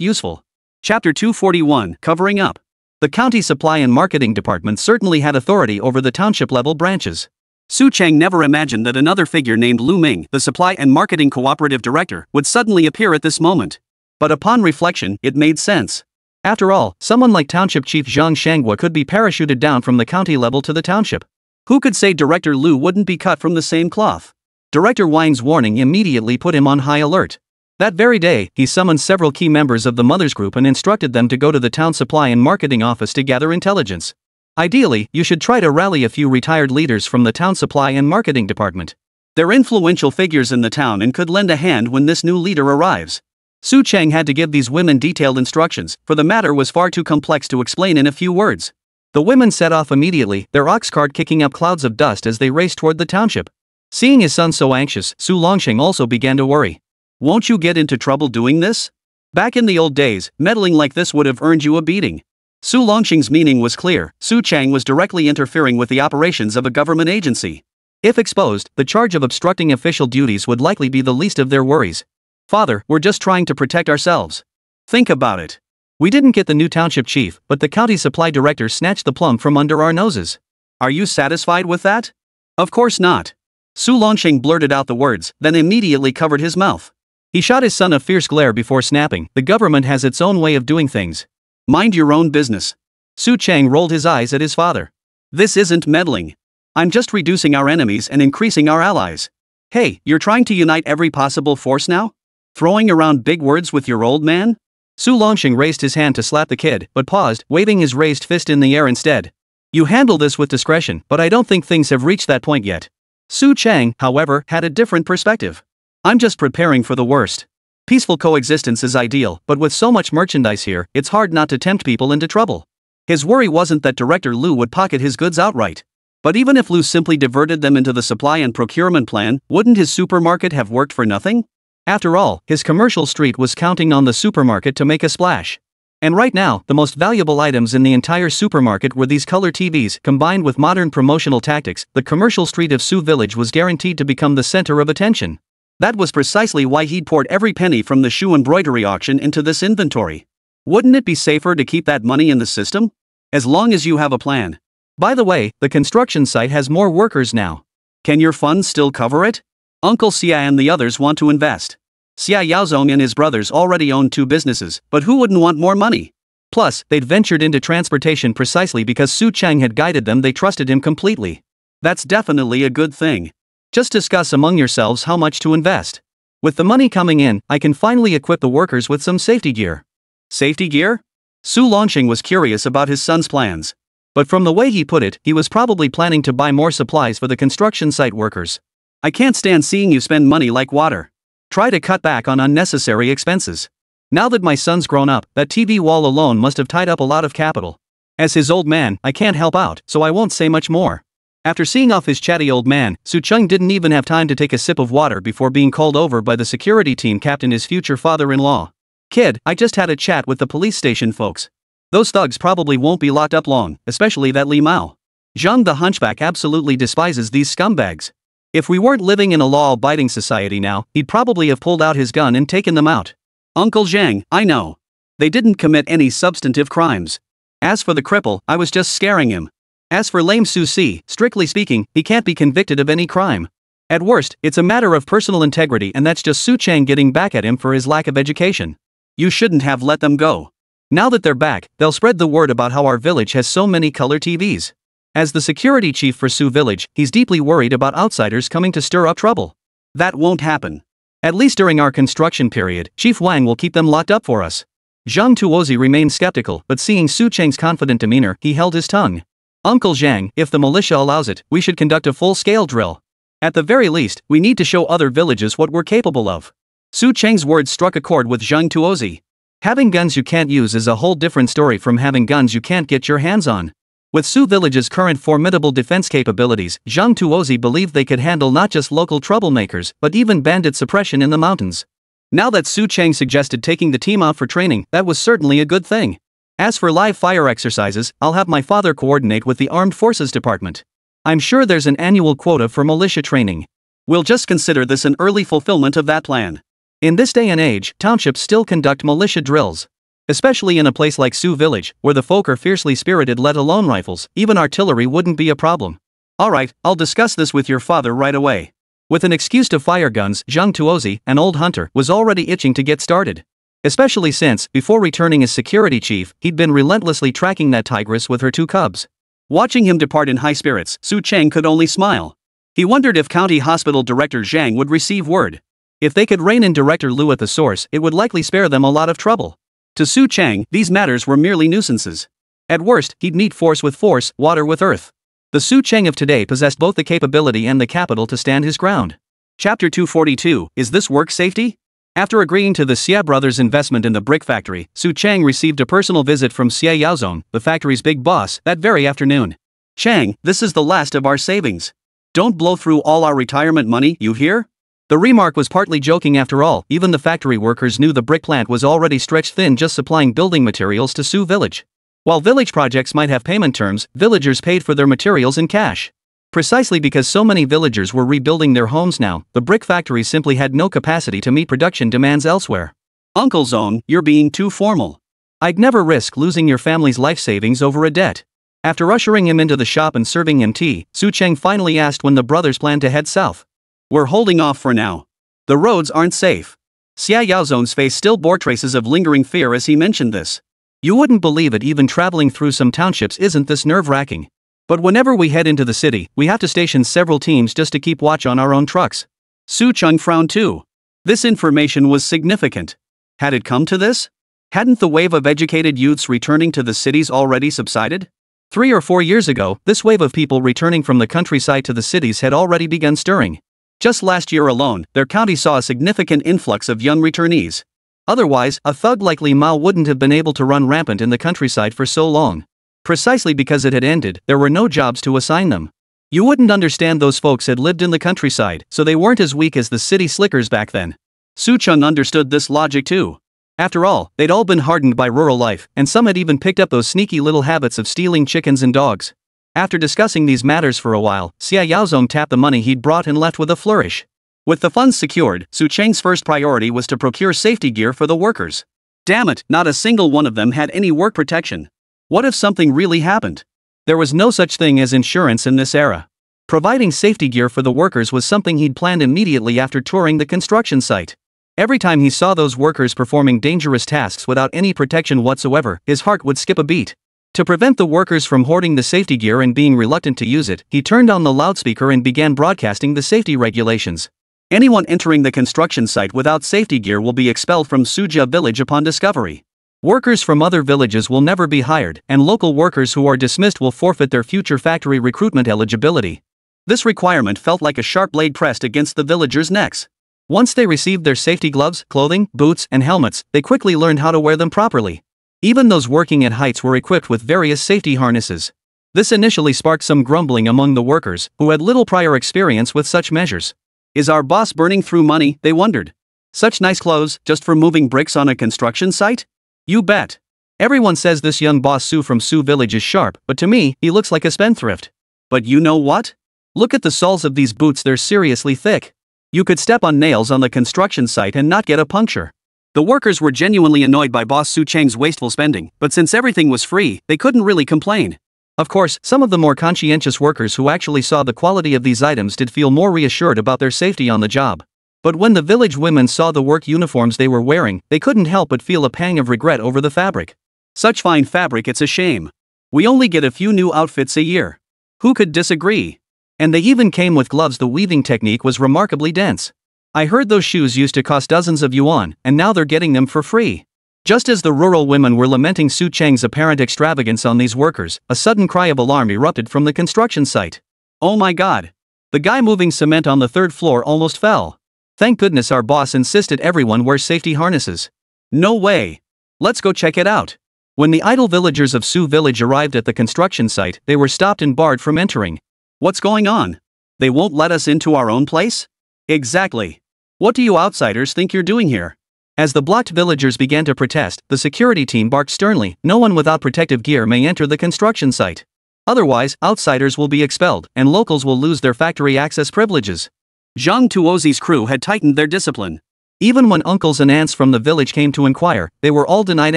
useful. Chapter 241, Covering Up. The county supply and marketing department certainly had authority over the township-level branches. Su Chang never imagined that another figure named Lu Ming, the supply and marketing cooperative director, would suddenly appear at this moment. But upon reflection, it made sense. After all, someone like Township Chief Zhang Shanghua could be parachuted down from the county level to the township. Who could say Director Lu wouldn't be cut from the same cloth? Director Wang's warning immediately put him on high alert. That very day, he summoned several key members of the Mothers Group and instructed them to go to the town supply and marketing office to gather intelligence. Ideally, you should try to rally a few retired leaders from the town supply and marketing department. They're influential figures in the town and could lend a hand when this new leader arrives. Su Chang had to give these women detailed instructions, for the matter was far too complex to explain in a few words. The women set off immediately, their ox cart kicking up clouds of dust as they raced toward the township. Seeing his son so anxious, Su Longsheng also began to worry. Won't you get into trouble doing this? Back in the old days, meddling like this would have earned you a beating. Su Longsheng's meaning was clear. Su Chang was directly interfering with the operations of a government agency. If exposed, the charge of obstructing official duties would likely be the least of their worries. Father, we're just trying to protect ourselves. Think about it. We didn't get the new township chief, but the county supply director snatched the plum from under our noses. Are you satisfied with that? Of course not. Su Longsheng blurted out the words, then immediately covered his mouth. He shot his son a fierce glare before snapping, the government has its own way of doing things. Mind your own business. Su Chang rolled his eyes at his father. This isn't meddling. I'm just reducing our enemies and increasing our allies. Hey, you're trying to unite every possible force now? Throwing around big words with your old man? Su Longsheng raised his hand to slap the kid, but paused, waving his raised fist in the air instead. You handle this with discretion, but I don't think things have reached that point yet. Su Chang, however, had a different perspective. I'm just preparing for the worst. Peaceful coexistence is ideal, but with so much merchandise here, it's hard not to tempt people into trouble. His worry wasn't that Director Lu would pocket his goods outright. But even if Lu simply diverted them into the supply and procurement plan, wouldn't his supermarket have worked for nothing? After all, his commercial street was counting on the supermarket to make a splash. And right now, the most valuable items in the entire supermarket were these color TVs. Combined with modern promotional tactics, the commercial street of Su Village was guaranteed to become the center of attention. That was precisely why he'd poured every penny from the shoe embroidery auction into this inventory. Wouldn't it be safer to keep that money in the system? As long as you have a plan. By the way, the construction site has more workers now. Can your funds still cover it? Uncle Xia and the others want to invest. Xia Yaozong and his brothers already own 2 businesses, but who wouldn't want more money? Plus, they'd ventured into transportation precisely because Su Chang had guided them. They trusted him completely. That's definitely a good thing. Just discuss among yourselves how much to invest. With the money coming in, I can finally equip the workers with some safety gear. Safety gear? Su Longsheng was curious about his son's plans. But from the way he put it, he was probably planning to buy more supplies for the construction site workers. I can't stand seeing you spend money like water. Try to cut back on unnecessary expenses. Now that my son's grown up, that TV wall alone must have tied up a lot of capital. As his old man, I can't help out, so I won't say much more. After seeing off his chatty old man, Su Cheng didn't even have time to take a sip of water before being called over by the security team captain, his future father-in-law. Kid, I just had a chat with the police station folks. Those thugs probably won't be locked up long, especially that Li Mao. Zhang the hunchback absolutely despises these scumbags. If we weren't living in a law-abiding society now, he'd probably have pulled out his gun and taken them out. Uncle Zhang, I know. They didn't commit any substantive crimes. As for the cripple, I was just scaring him. As for lame Su Si, strictly speaking, he can't be convicted of any crime. At worst, it's a matter of personal integrity, and that's just Su Chang getting back at him for his lack of education. You shouldn't have let them go. Now that they're back, they'll spread the word about how our village has so many color TVs. As the security chief for Su Village, he's deeply worried about outsiders coming to stir up trouble. That won't happen. At least during our construction period, Chief Wang will keep them locked up for us. Zhang Tuozi remained skeptical, but seeing Su Cheng's confident demeanor, he held his tongue. Uncle Zhang, if the militia allows it, we should conduct a full-scale drill. At the very least, we need to show other villages what we're capable of. Su Cheng's words struck a chord with Zhang Tuozi. Having guns you can't use is a whole different story from having guns you can't get your hands on. With Su Village's current formidable defense capabilities, Zhang Tuozi believed they could handle not just local troublemakers, but even bandit suppression in the mountains. Now that Su Cheng suggested taking the team out for training, that was certainly a good thing. As for live fire exercises, I'll have my father coordinate with the Armed Forces Department. I'm sure there's an annual quota for militia training. We'll just consider this an early fulfillment of that plan. In this day and age, townships still conduct militia drills. Especially in a place like Sioux Village, where the folk are fiercely spirited, let alone rifles, even artillery wouldn't be a problem. Alright, I'll discuss this with your father right away. With an excuse to fire guns, Zhang Tuozi, an old hunter, was already itching to get started. Especially since, before returning as security chief, he'd been relentlessly tracking that tigress with her 2 cubs. Watching him depart in high spirits, Su Cheng could only smile. He wondered if County Hospital Director Zhang would receive word. If they could rein in Director Liu at the source, it would likely spare them a lot of trouble. To Su Cheng, these matters were merely nuisances. At worst, he'd meet force with force, water with earth. The Su Cheng of today possessed both the capability and the capital to stand his ground. Chapter 242, Is this work safety? After agreeing to the Xia brothers' investment in the brick factory, Su Cheng received a personal visit from Xia Yaozong, the factory's big boss, that very afternoon. Cheng, this is the last of our savings. Don't blow through all our retirement money, you hear? The remark was partly joking after all. Even the factory workers knew the brick plant was already stretched thin just supplying building materials to Sioux Village. While village projects might have payment terms, villagers paid for their materials in cash. Precisely because so many villagers were rebuilding their homes now, the brick factories simply had no capacity to meet production demands elsewhere. Uncle Zong, you're being too formal. I'd never risk losing your family's life savings over a debt. After ushering him into the shop and serving him tea, Su Cheng finally asked when the brothers planned to head south. We're holding off for now. The roads aren't safe. Xia Yaozong's face still bore traces of lingering fear as he mentioned this. You wouldn't believe it, even traveling through some townships isn't this nerve-wracking. But whenever we head into the city, we have to station several teams just to keep watch on our own trucks. Su Cheng frowned too. This information was significant. Had it come to this? Hadn't the wave of educated youths returning to the cities already subsided? 3 or 4 years ago, this wave of people returning from the countryside to the cities had already begun stirring. Just last year alone, their county saw a significant influx of young returnees. Otherwise, a thug like Li Mao wouldn't have been able to run rampant in the countryside for so long. Precisely because it had ended, there were no jobs to assign them. You wouldn't understand, those folks had lived in the countryside, so they weren't as weak as the city slickers back then. Su Cheng understood this logic too. After all, they'd all been hardened by rural life, and some had even picked up those sneaky little habits of stealing chickens and dogs. After discussing these matters for a while, Xia Yaozong tapped the money he'd brought and left with a flourish. With the funds secured, Su Cheng's first priority was to procure safety gear for the workers. Damn it, not a single one of them had any work protection. What if something really happened? There was no such thing as insurance in this era. Providing safety gear for the workers was something he'd planned immediately after touring the construction site. Every time he saw those workers performing dangerous tasks without any protection whatsoever, his heart would skip a beat. To prevent the workers from hoarding the safety gear and being reluctant to use it, he turned on the loudspeaker and began broadcasting the safety regulations. Anyone entering the construction site without safety gear will be expelled from Sujia village upon discovery. Workers from other villages will never be hired, and local workers who are dismissed will forfeit their future factory recruitment eligibility. This requirement felt like a sharp blade pressed against the villagers' necks. Once they received their safety gloves, clothing, boots, and helmets, they quickly learned how to wear them properly. Even those working at heights were equipped with various safety harnesses. This initially sparked some grumbling among the workers, who had little prior experience with such measures. Is our boss burning through money, they wondered. Such nice clothes, just for moving bricks on a construction site? You bet. Everyone says this young boss Su from Sioux Village is sharp, but to me, he looks like a spendthrift. But you know what? Look at the soles of these boots, they're seriously thick. You could step on nails on the construction site and not get a puncture. The workers were genuinely annoyed by Boss Su Cheng's wasteful spending, but since everything was free, they couldn't really complain. Of course, some of the more conscientious workers who actually saw the quality of these items did feel more reassured about their safety on the job. But when the village women saw the work uniforms they were wearing, they couldn't help but feel a pang of regret over the fabric. Such fine fabric, it's a shame. We only get a few new outfits a year. Who could disagree? And they even came with gloves. The weaving technique was remarkably dense. I heard those shoes used to cost dozens of yuan, and now they're getting them for free. Just as the rural women were lamenting Su Cheng's apparent extravagance on these workers, a sudden cry of alarm erupted from the construction site. Oh my god! The guy moving cement on the 3rd floor almost fell. Thank goodness our boss insisted everyone wear safety harnesses. No way! Let's go check it out. When the idle villagers of Sioux Village arrived at the construction site, they were stopped and barred from entering. What's going on? They won't let us into our own place? Exactly. What do you outsiders think you're doing here? As the blocked villagers began to protest, the security team barked sternly, no one without protective gear may enter the construction site. Otherwise, outsiders will be expelled, and locals will lose their factory access privileges. Zhang Tuozi's crew had tightened their discipline. Even when uncles and aunts from the village came to inquire, they were all denied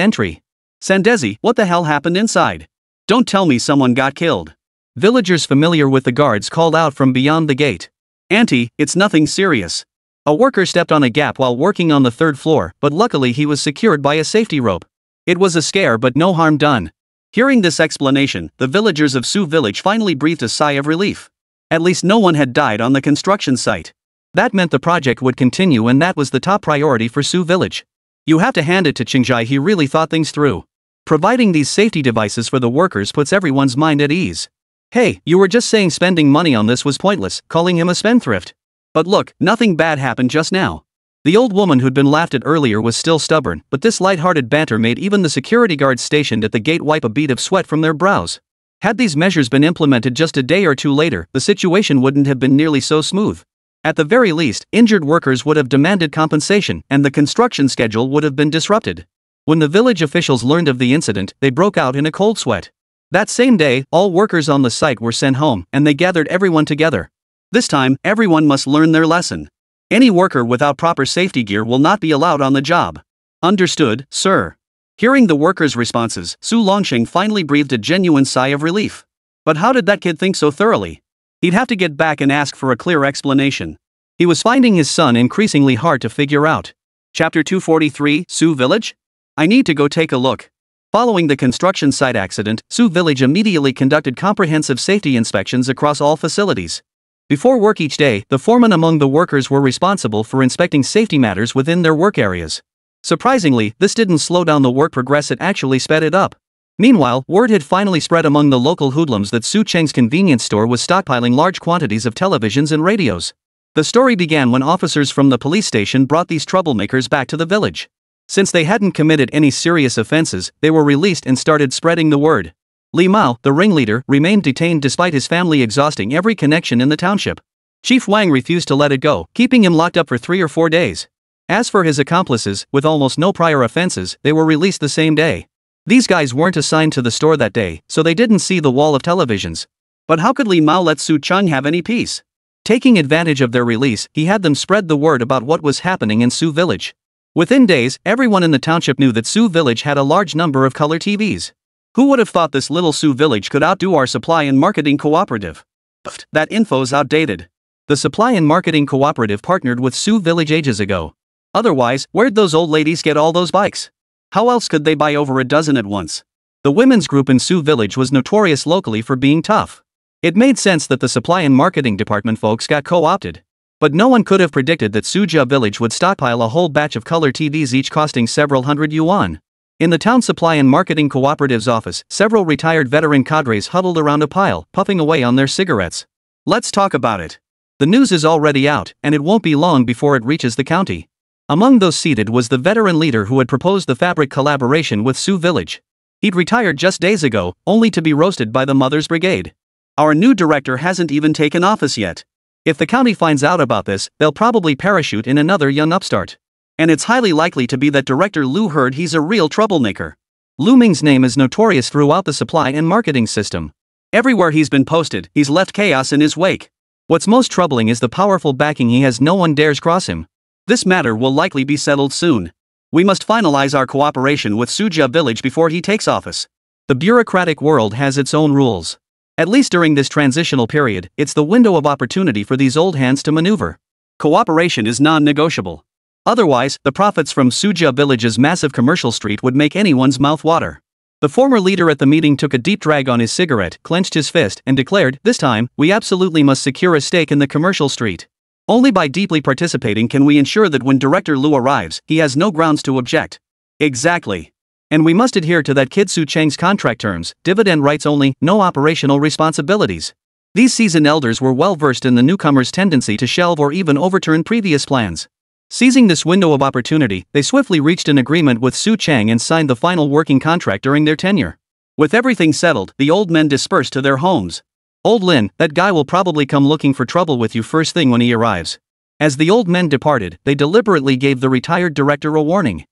entry. Sandesi, what the hell happened inside? Don't tell me someone got killed. Villagers familiar with the guards called out from beyond the gate. Auntie, it's nothing serious. A worker stepped on a gap while working on the third floor, but luckily he was secured by a safety rope. It was a scare but no harm done. Hearing this explanation, the villagers of Su village finally breathed a sigh of relief. At least no one had died on the construction site. That meant the project would continue, and that was the top priority for Su village. You have to hand it to Qingjai, he really thought things through. Providing these safety devices for the workers puts everyone's mind at ease. Hey, you were just saying spending money on this was pointless, calling him a spendthrift. But look, nothing bad happened just now. The old woman who'd been laughed at earlier was still stubborn, but this light-hearted banter made even the security guards stationed at the gate wipe a bead of sweat from their brows. Had these measures been implemented just a day or two later, the situation wouldn't have been nearly so smooth. At the very least, injured workers would have demanded compensation, and the construction schedule would have been disrupted. When the village officials learned of the incident, they broke out in a cold sweat. That same day, all workers on the site were sent home, and they gathered everyone together. This time, everyone must learn their lesson. Any worker without proper safety gear will not be allowed on the job. Understood, sir. Hearing the workers' responses, Su Longsheng finally breathed a genuine sigh of relief. But how did that kid think so thoroughly? He'd have to get back and ask for a clear explanation. He was finding his son increasingly hard to figure out. Chapter 243, Su Village? I need to go take a look. Following the construction site accident, Su Village immediately conducted comprehensive safety inspections across all facilities. Before work each day, the foremen among the workers were responsible for inspecting safety matters within their work areas. Surprisingly, this didn't slow down the work progress, it actually sped it up. Meanwhile, word had finally spread among the local hoodlums that Su Cheng's convenience store was stockpiling large quantities of televisions and radios. The story began when officers from the police station brought these troublemakers back to the village. Since they hadn't committed any serious offenses, they were released and started spreading the word. Li Mao, the ringleader, remained detained despite his family exhausting every connection in the township. Chief Wang refused to let it go, keeping him locked up for 3 or 4 days. As for his accomplices, with almost no prior offenses, they were released the same day. These guys weren't assigned to the store that day, so they didn't see the wall of televisions. But how could Li Mao let Su Cheng have any peace? Taking advantage of their release, he had them spread the word about what was happening in Su village. Within days, everyone in the township knew that Su village had a large number of color TVs. Who would have thought this little Su village could outdo our supply and marketing cooperative? But that info's outdated. The supply and marketing cooperative partnered with Su village ages ago. Otherwise, where'd those old ladies get all those bikes? How else could they buy over a dozen at once? The women's group in Su village was notorious locally for being tough. It made sense that the supply and marketing department folks got co-opted. But no one could have predicted that Sujia village would stockpile a whole batch of color TVs, each costing several hundred yuan. In the town supply and marketing cooperative's office, several retired veteran cadres huddled around a pile, puffing away on their cigarettes. Let's talk about it. The news is already out, and it won't be long before it reaches the county. Among those seated was the veteran leader who had proposed the fabric collaboration with Su village. He'd retired just days ago, only to be roasted by the Mother's Brigade. Our new director hasn't even taken office yet. If the county finds out about this, they'll probably parachute in another young upstart. And it's highly likely to be that Director Lu heard he's a real troublemaker. Lu Ming's name is notorious throughout the supply and marketing system. Everywhere he's been posted, he's left chaos in his wake. What's most troubling is the powerful backing he has. No one dares cross him. This matter will likely be settled soon. We must finalize our cooperation with Sujia village before he takes office. The bureaucratic world has its own rules. At least during this transitional period, it's the window of opportunity for these old hands to maneuver. Cooperation is non-negotiable. Otherwise, the profits from Sujia village's massive commercial street would make anyone's mouth water. The former leader at the meeting took a deep drag on his cigarette, clenched his fist, and declared, "This time, we absolutely must secure a stake in the commercial street. Only by deeply participating can we ensure that when Director Lu arrives, he has no grounds to object." Exactly. And we must adhere to that kid Su Cheng's contract terms: dividend rights only, no operational responsibilities. These seasoned elders were well versed in the newcomer's tendency to shelve or even overturn previous plans. Seizing this window of opportunity, they swiftly reached an agreement with Su Cheng and signed the final working contract during their tenure. With everything settled, the old men dispersed to their homes. "Old Lin, that guy will probably come looking for trouble with you first thing when he arrives." As the old men departed, they deliberately gave the retired director a warning.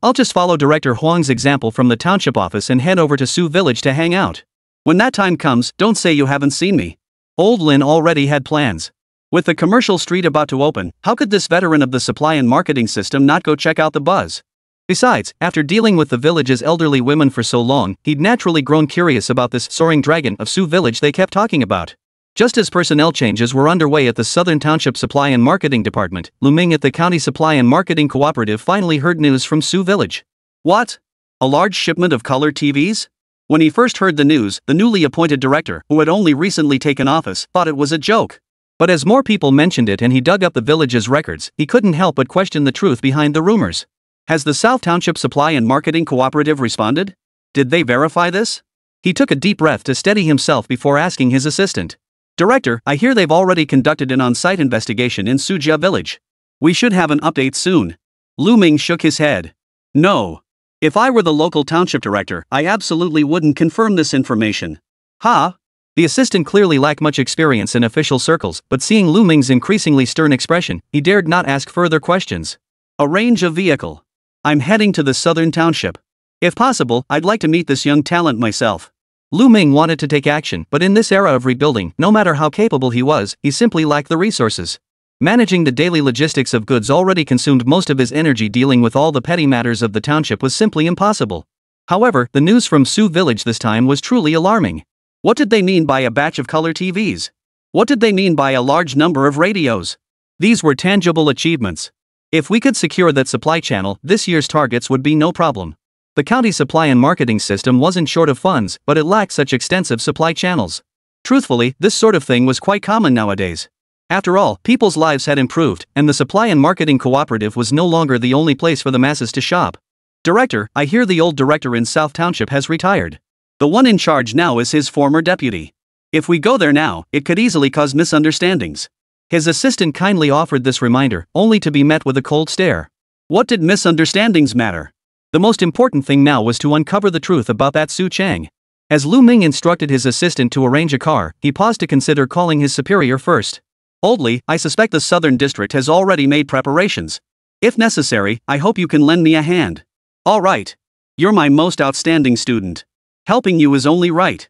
I'll just follow Director Huang's example from the township office and head over to Su village to hang out. When that time comes, don't say you haven't seen me." Old Lin already had plans. With the commercial street about to open, how could this veteran of the supply and marketing system not go check out the buzz? Besides, after dealing with the village's elderly women for so long, he'd naturally grown curious about this soaring dragon of Sioux Village they kept talking about. Just as personnel changes were underway at the Southern Township Supply and Marketing Department, Lu Ming at the County Supply and Marketing Cooperative finally heard news from Sioux Village. What? A large shipment of color TVs? When he first heard the news, the newly appointed director, who had only recently taken office, thought it was a joke. But as more people mentioned it and he dug up the village's records, he couldn't help but question the truth behind the rumors. Has the South Township Supply and Marketing Cooperative responded? Did they verify this? He took a deep breath to steady himself before asking his assistant. Director, I hear they've already conducted an on-site investigation in Sujia Village. We should have an update soon. Lu Ming shook his head. No. If I were the local township director, I absolutely wouldn't confirm this information. Huh? The assistant clearly lacked much experience in official circles, but seeing Lu Ming's increasingly stern expression, he dared not ask further questions. Arrange a vehicle. I'm heading to the Southern Township. If possible, I'd like to meet this young talent myself. Lu Ming wanted to take action, but in this era of rebuilding, no matter how capable he was, he simply lacked the resources. Managing the daily logistics of goods already consumed most of his energy. Dealing with all the petty matters of the township was simply impossible. However, the news from Sioux Village this time was truly alarming. What did they mean by a batch of color TVs? What did they mean by a large number of radios? These were tangible achievements. If we could secure that supply channel, this year's targets would be no problem. The county supply and marketing system wasn't short of funds, but it lacked such extensive supply channels. Truthfully, this sort of thing was quite common nowadays. After all, people's lives had improved, and the supply and marketing cooperative was no longer the only place for the masses to shop. Director, I hear the old director in South Township has retired. The one in charge now is his former deputy. If we go there now, it could easily cause misunderstandings. His assistant kindly offered this reminder, only to be met with a cold stare. What did misunderstandings matter? The most important thing now was to uncover the truth about that Su Chang. As Lu Ming instructed his assistant to arrange a car, he paused to consider calling his superior first. Oldly, I suspect the Southern District has already made preparations. If necessary, I hope you can lend me a hand. All right. You're my most outstanding student. Helping you is only right.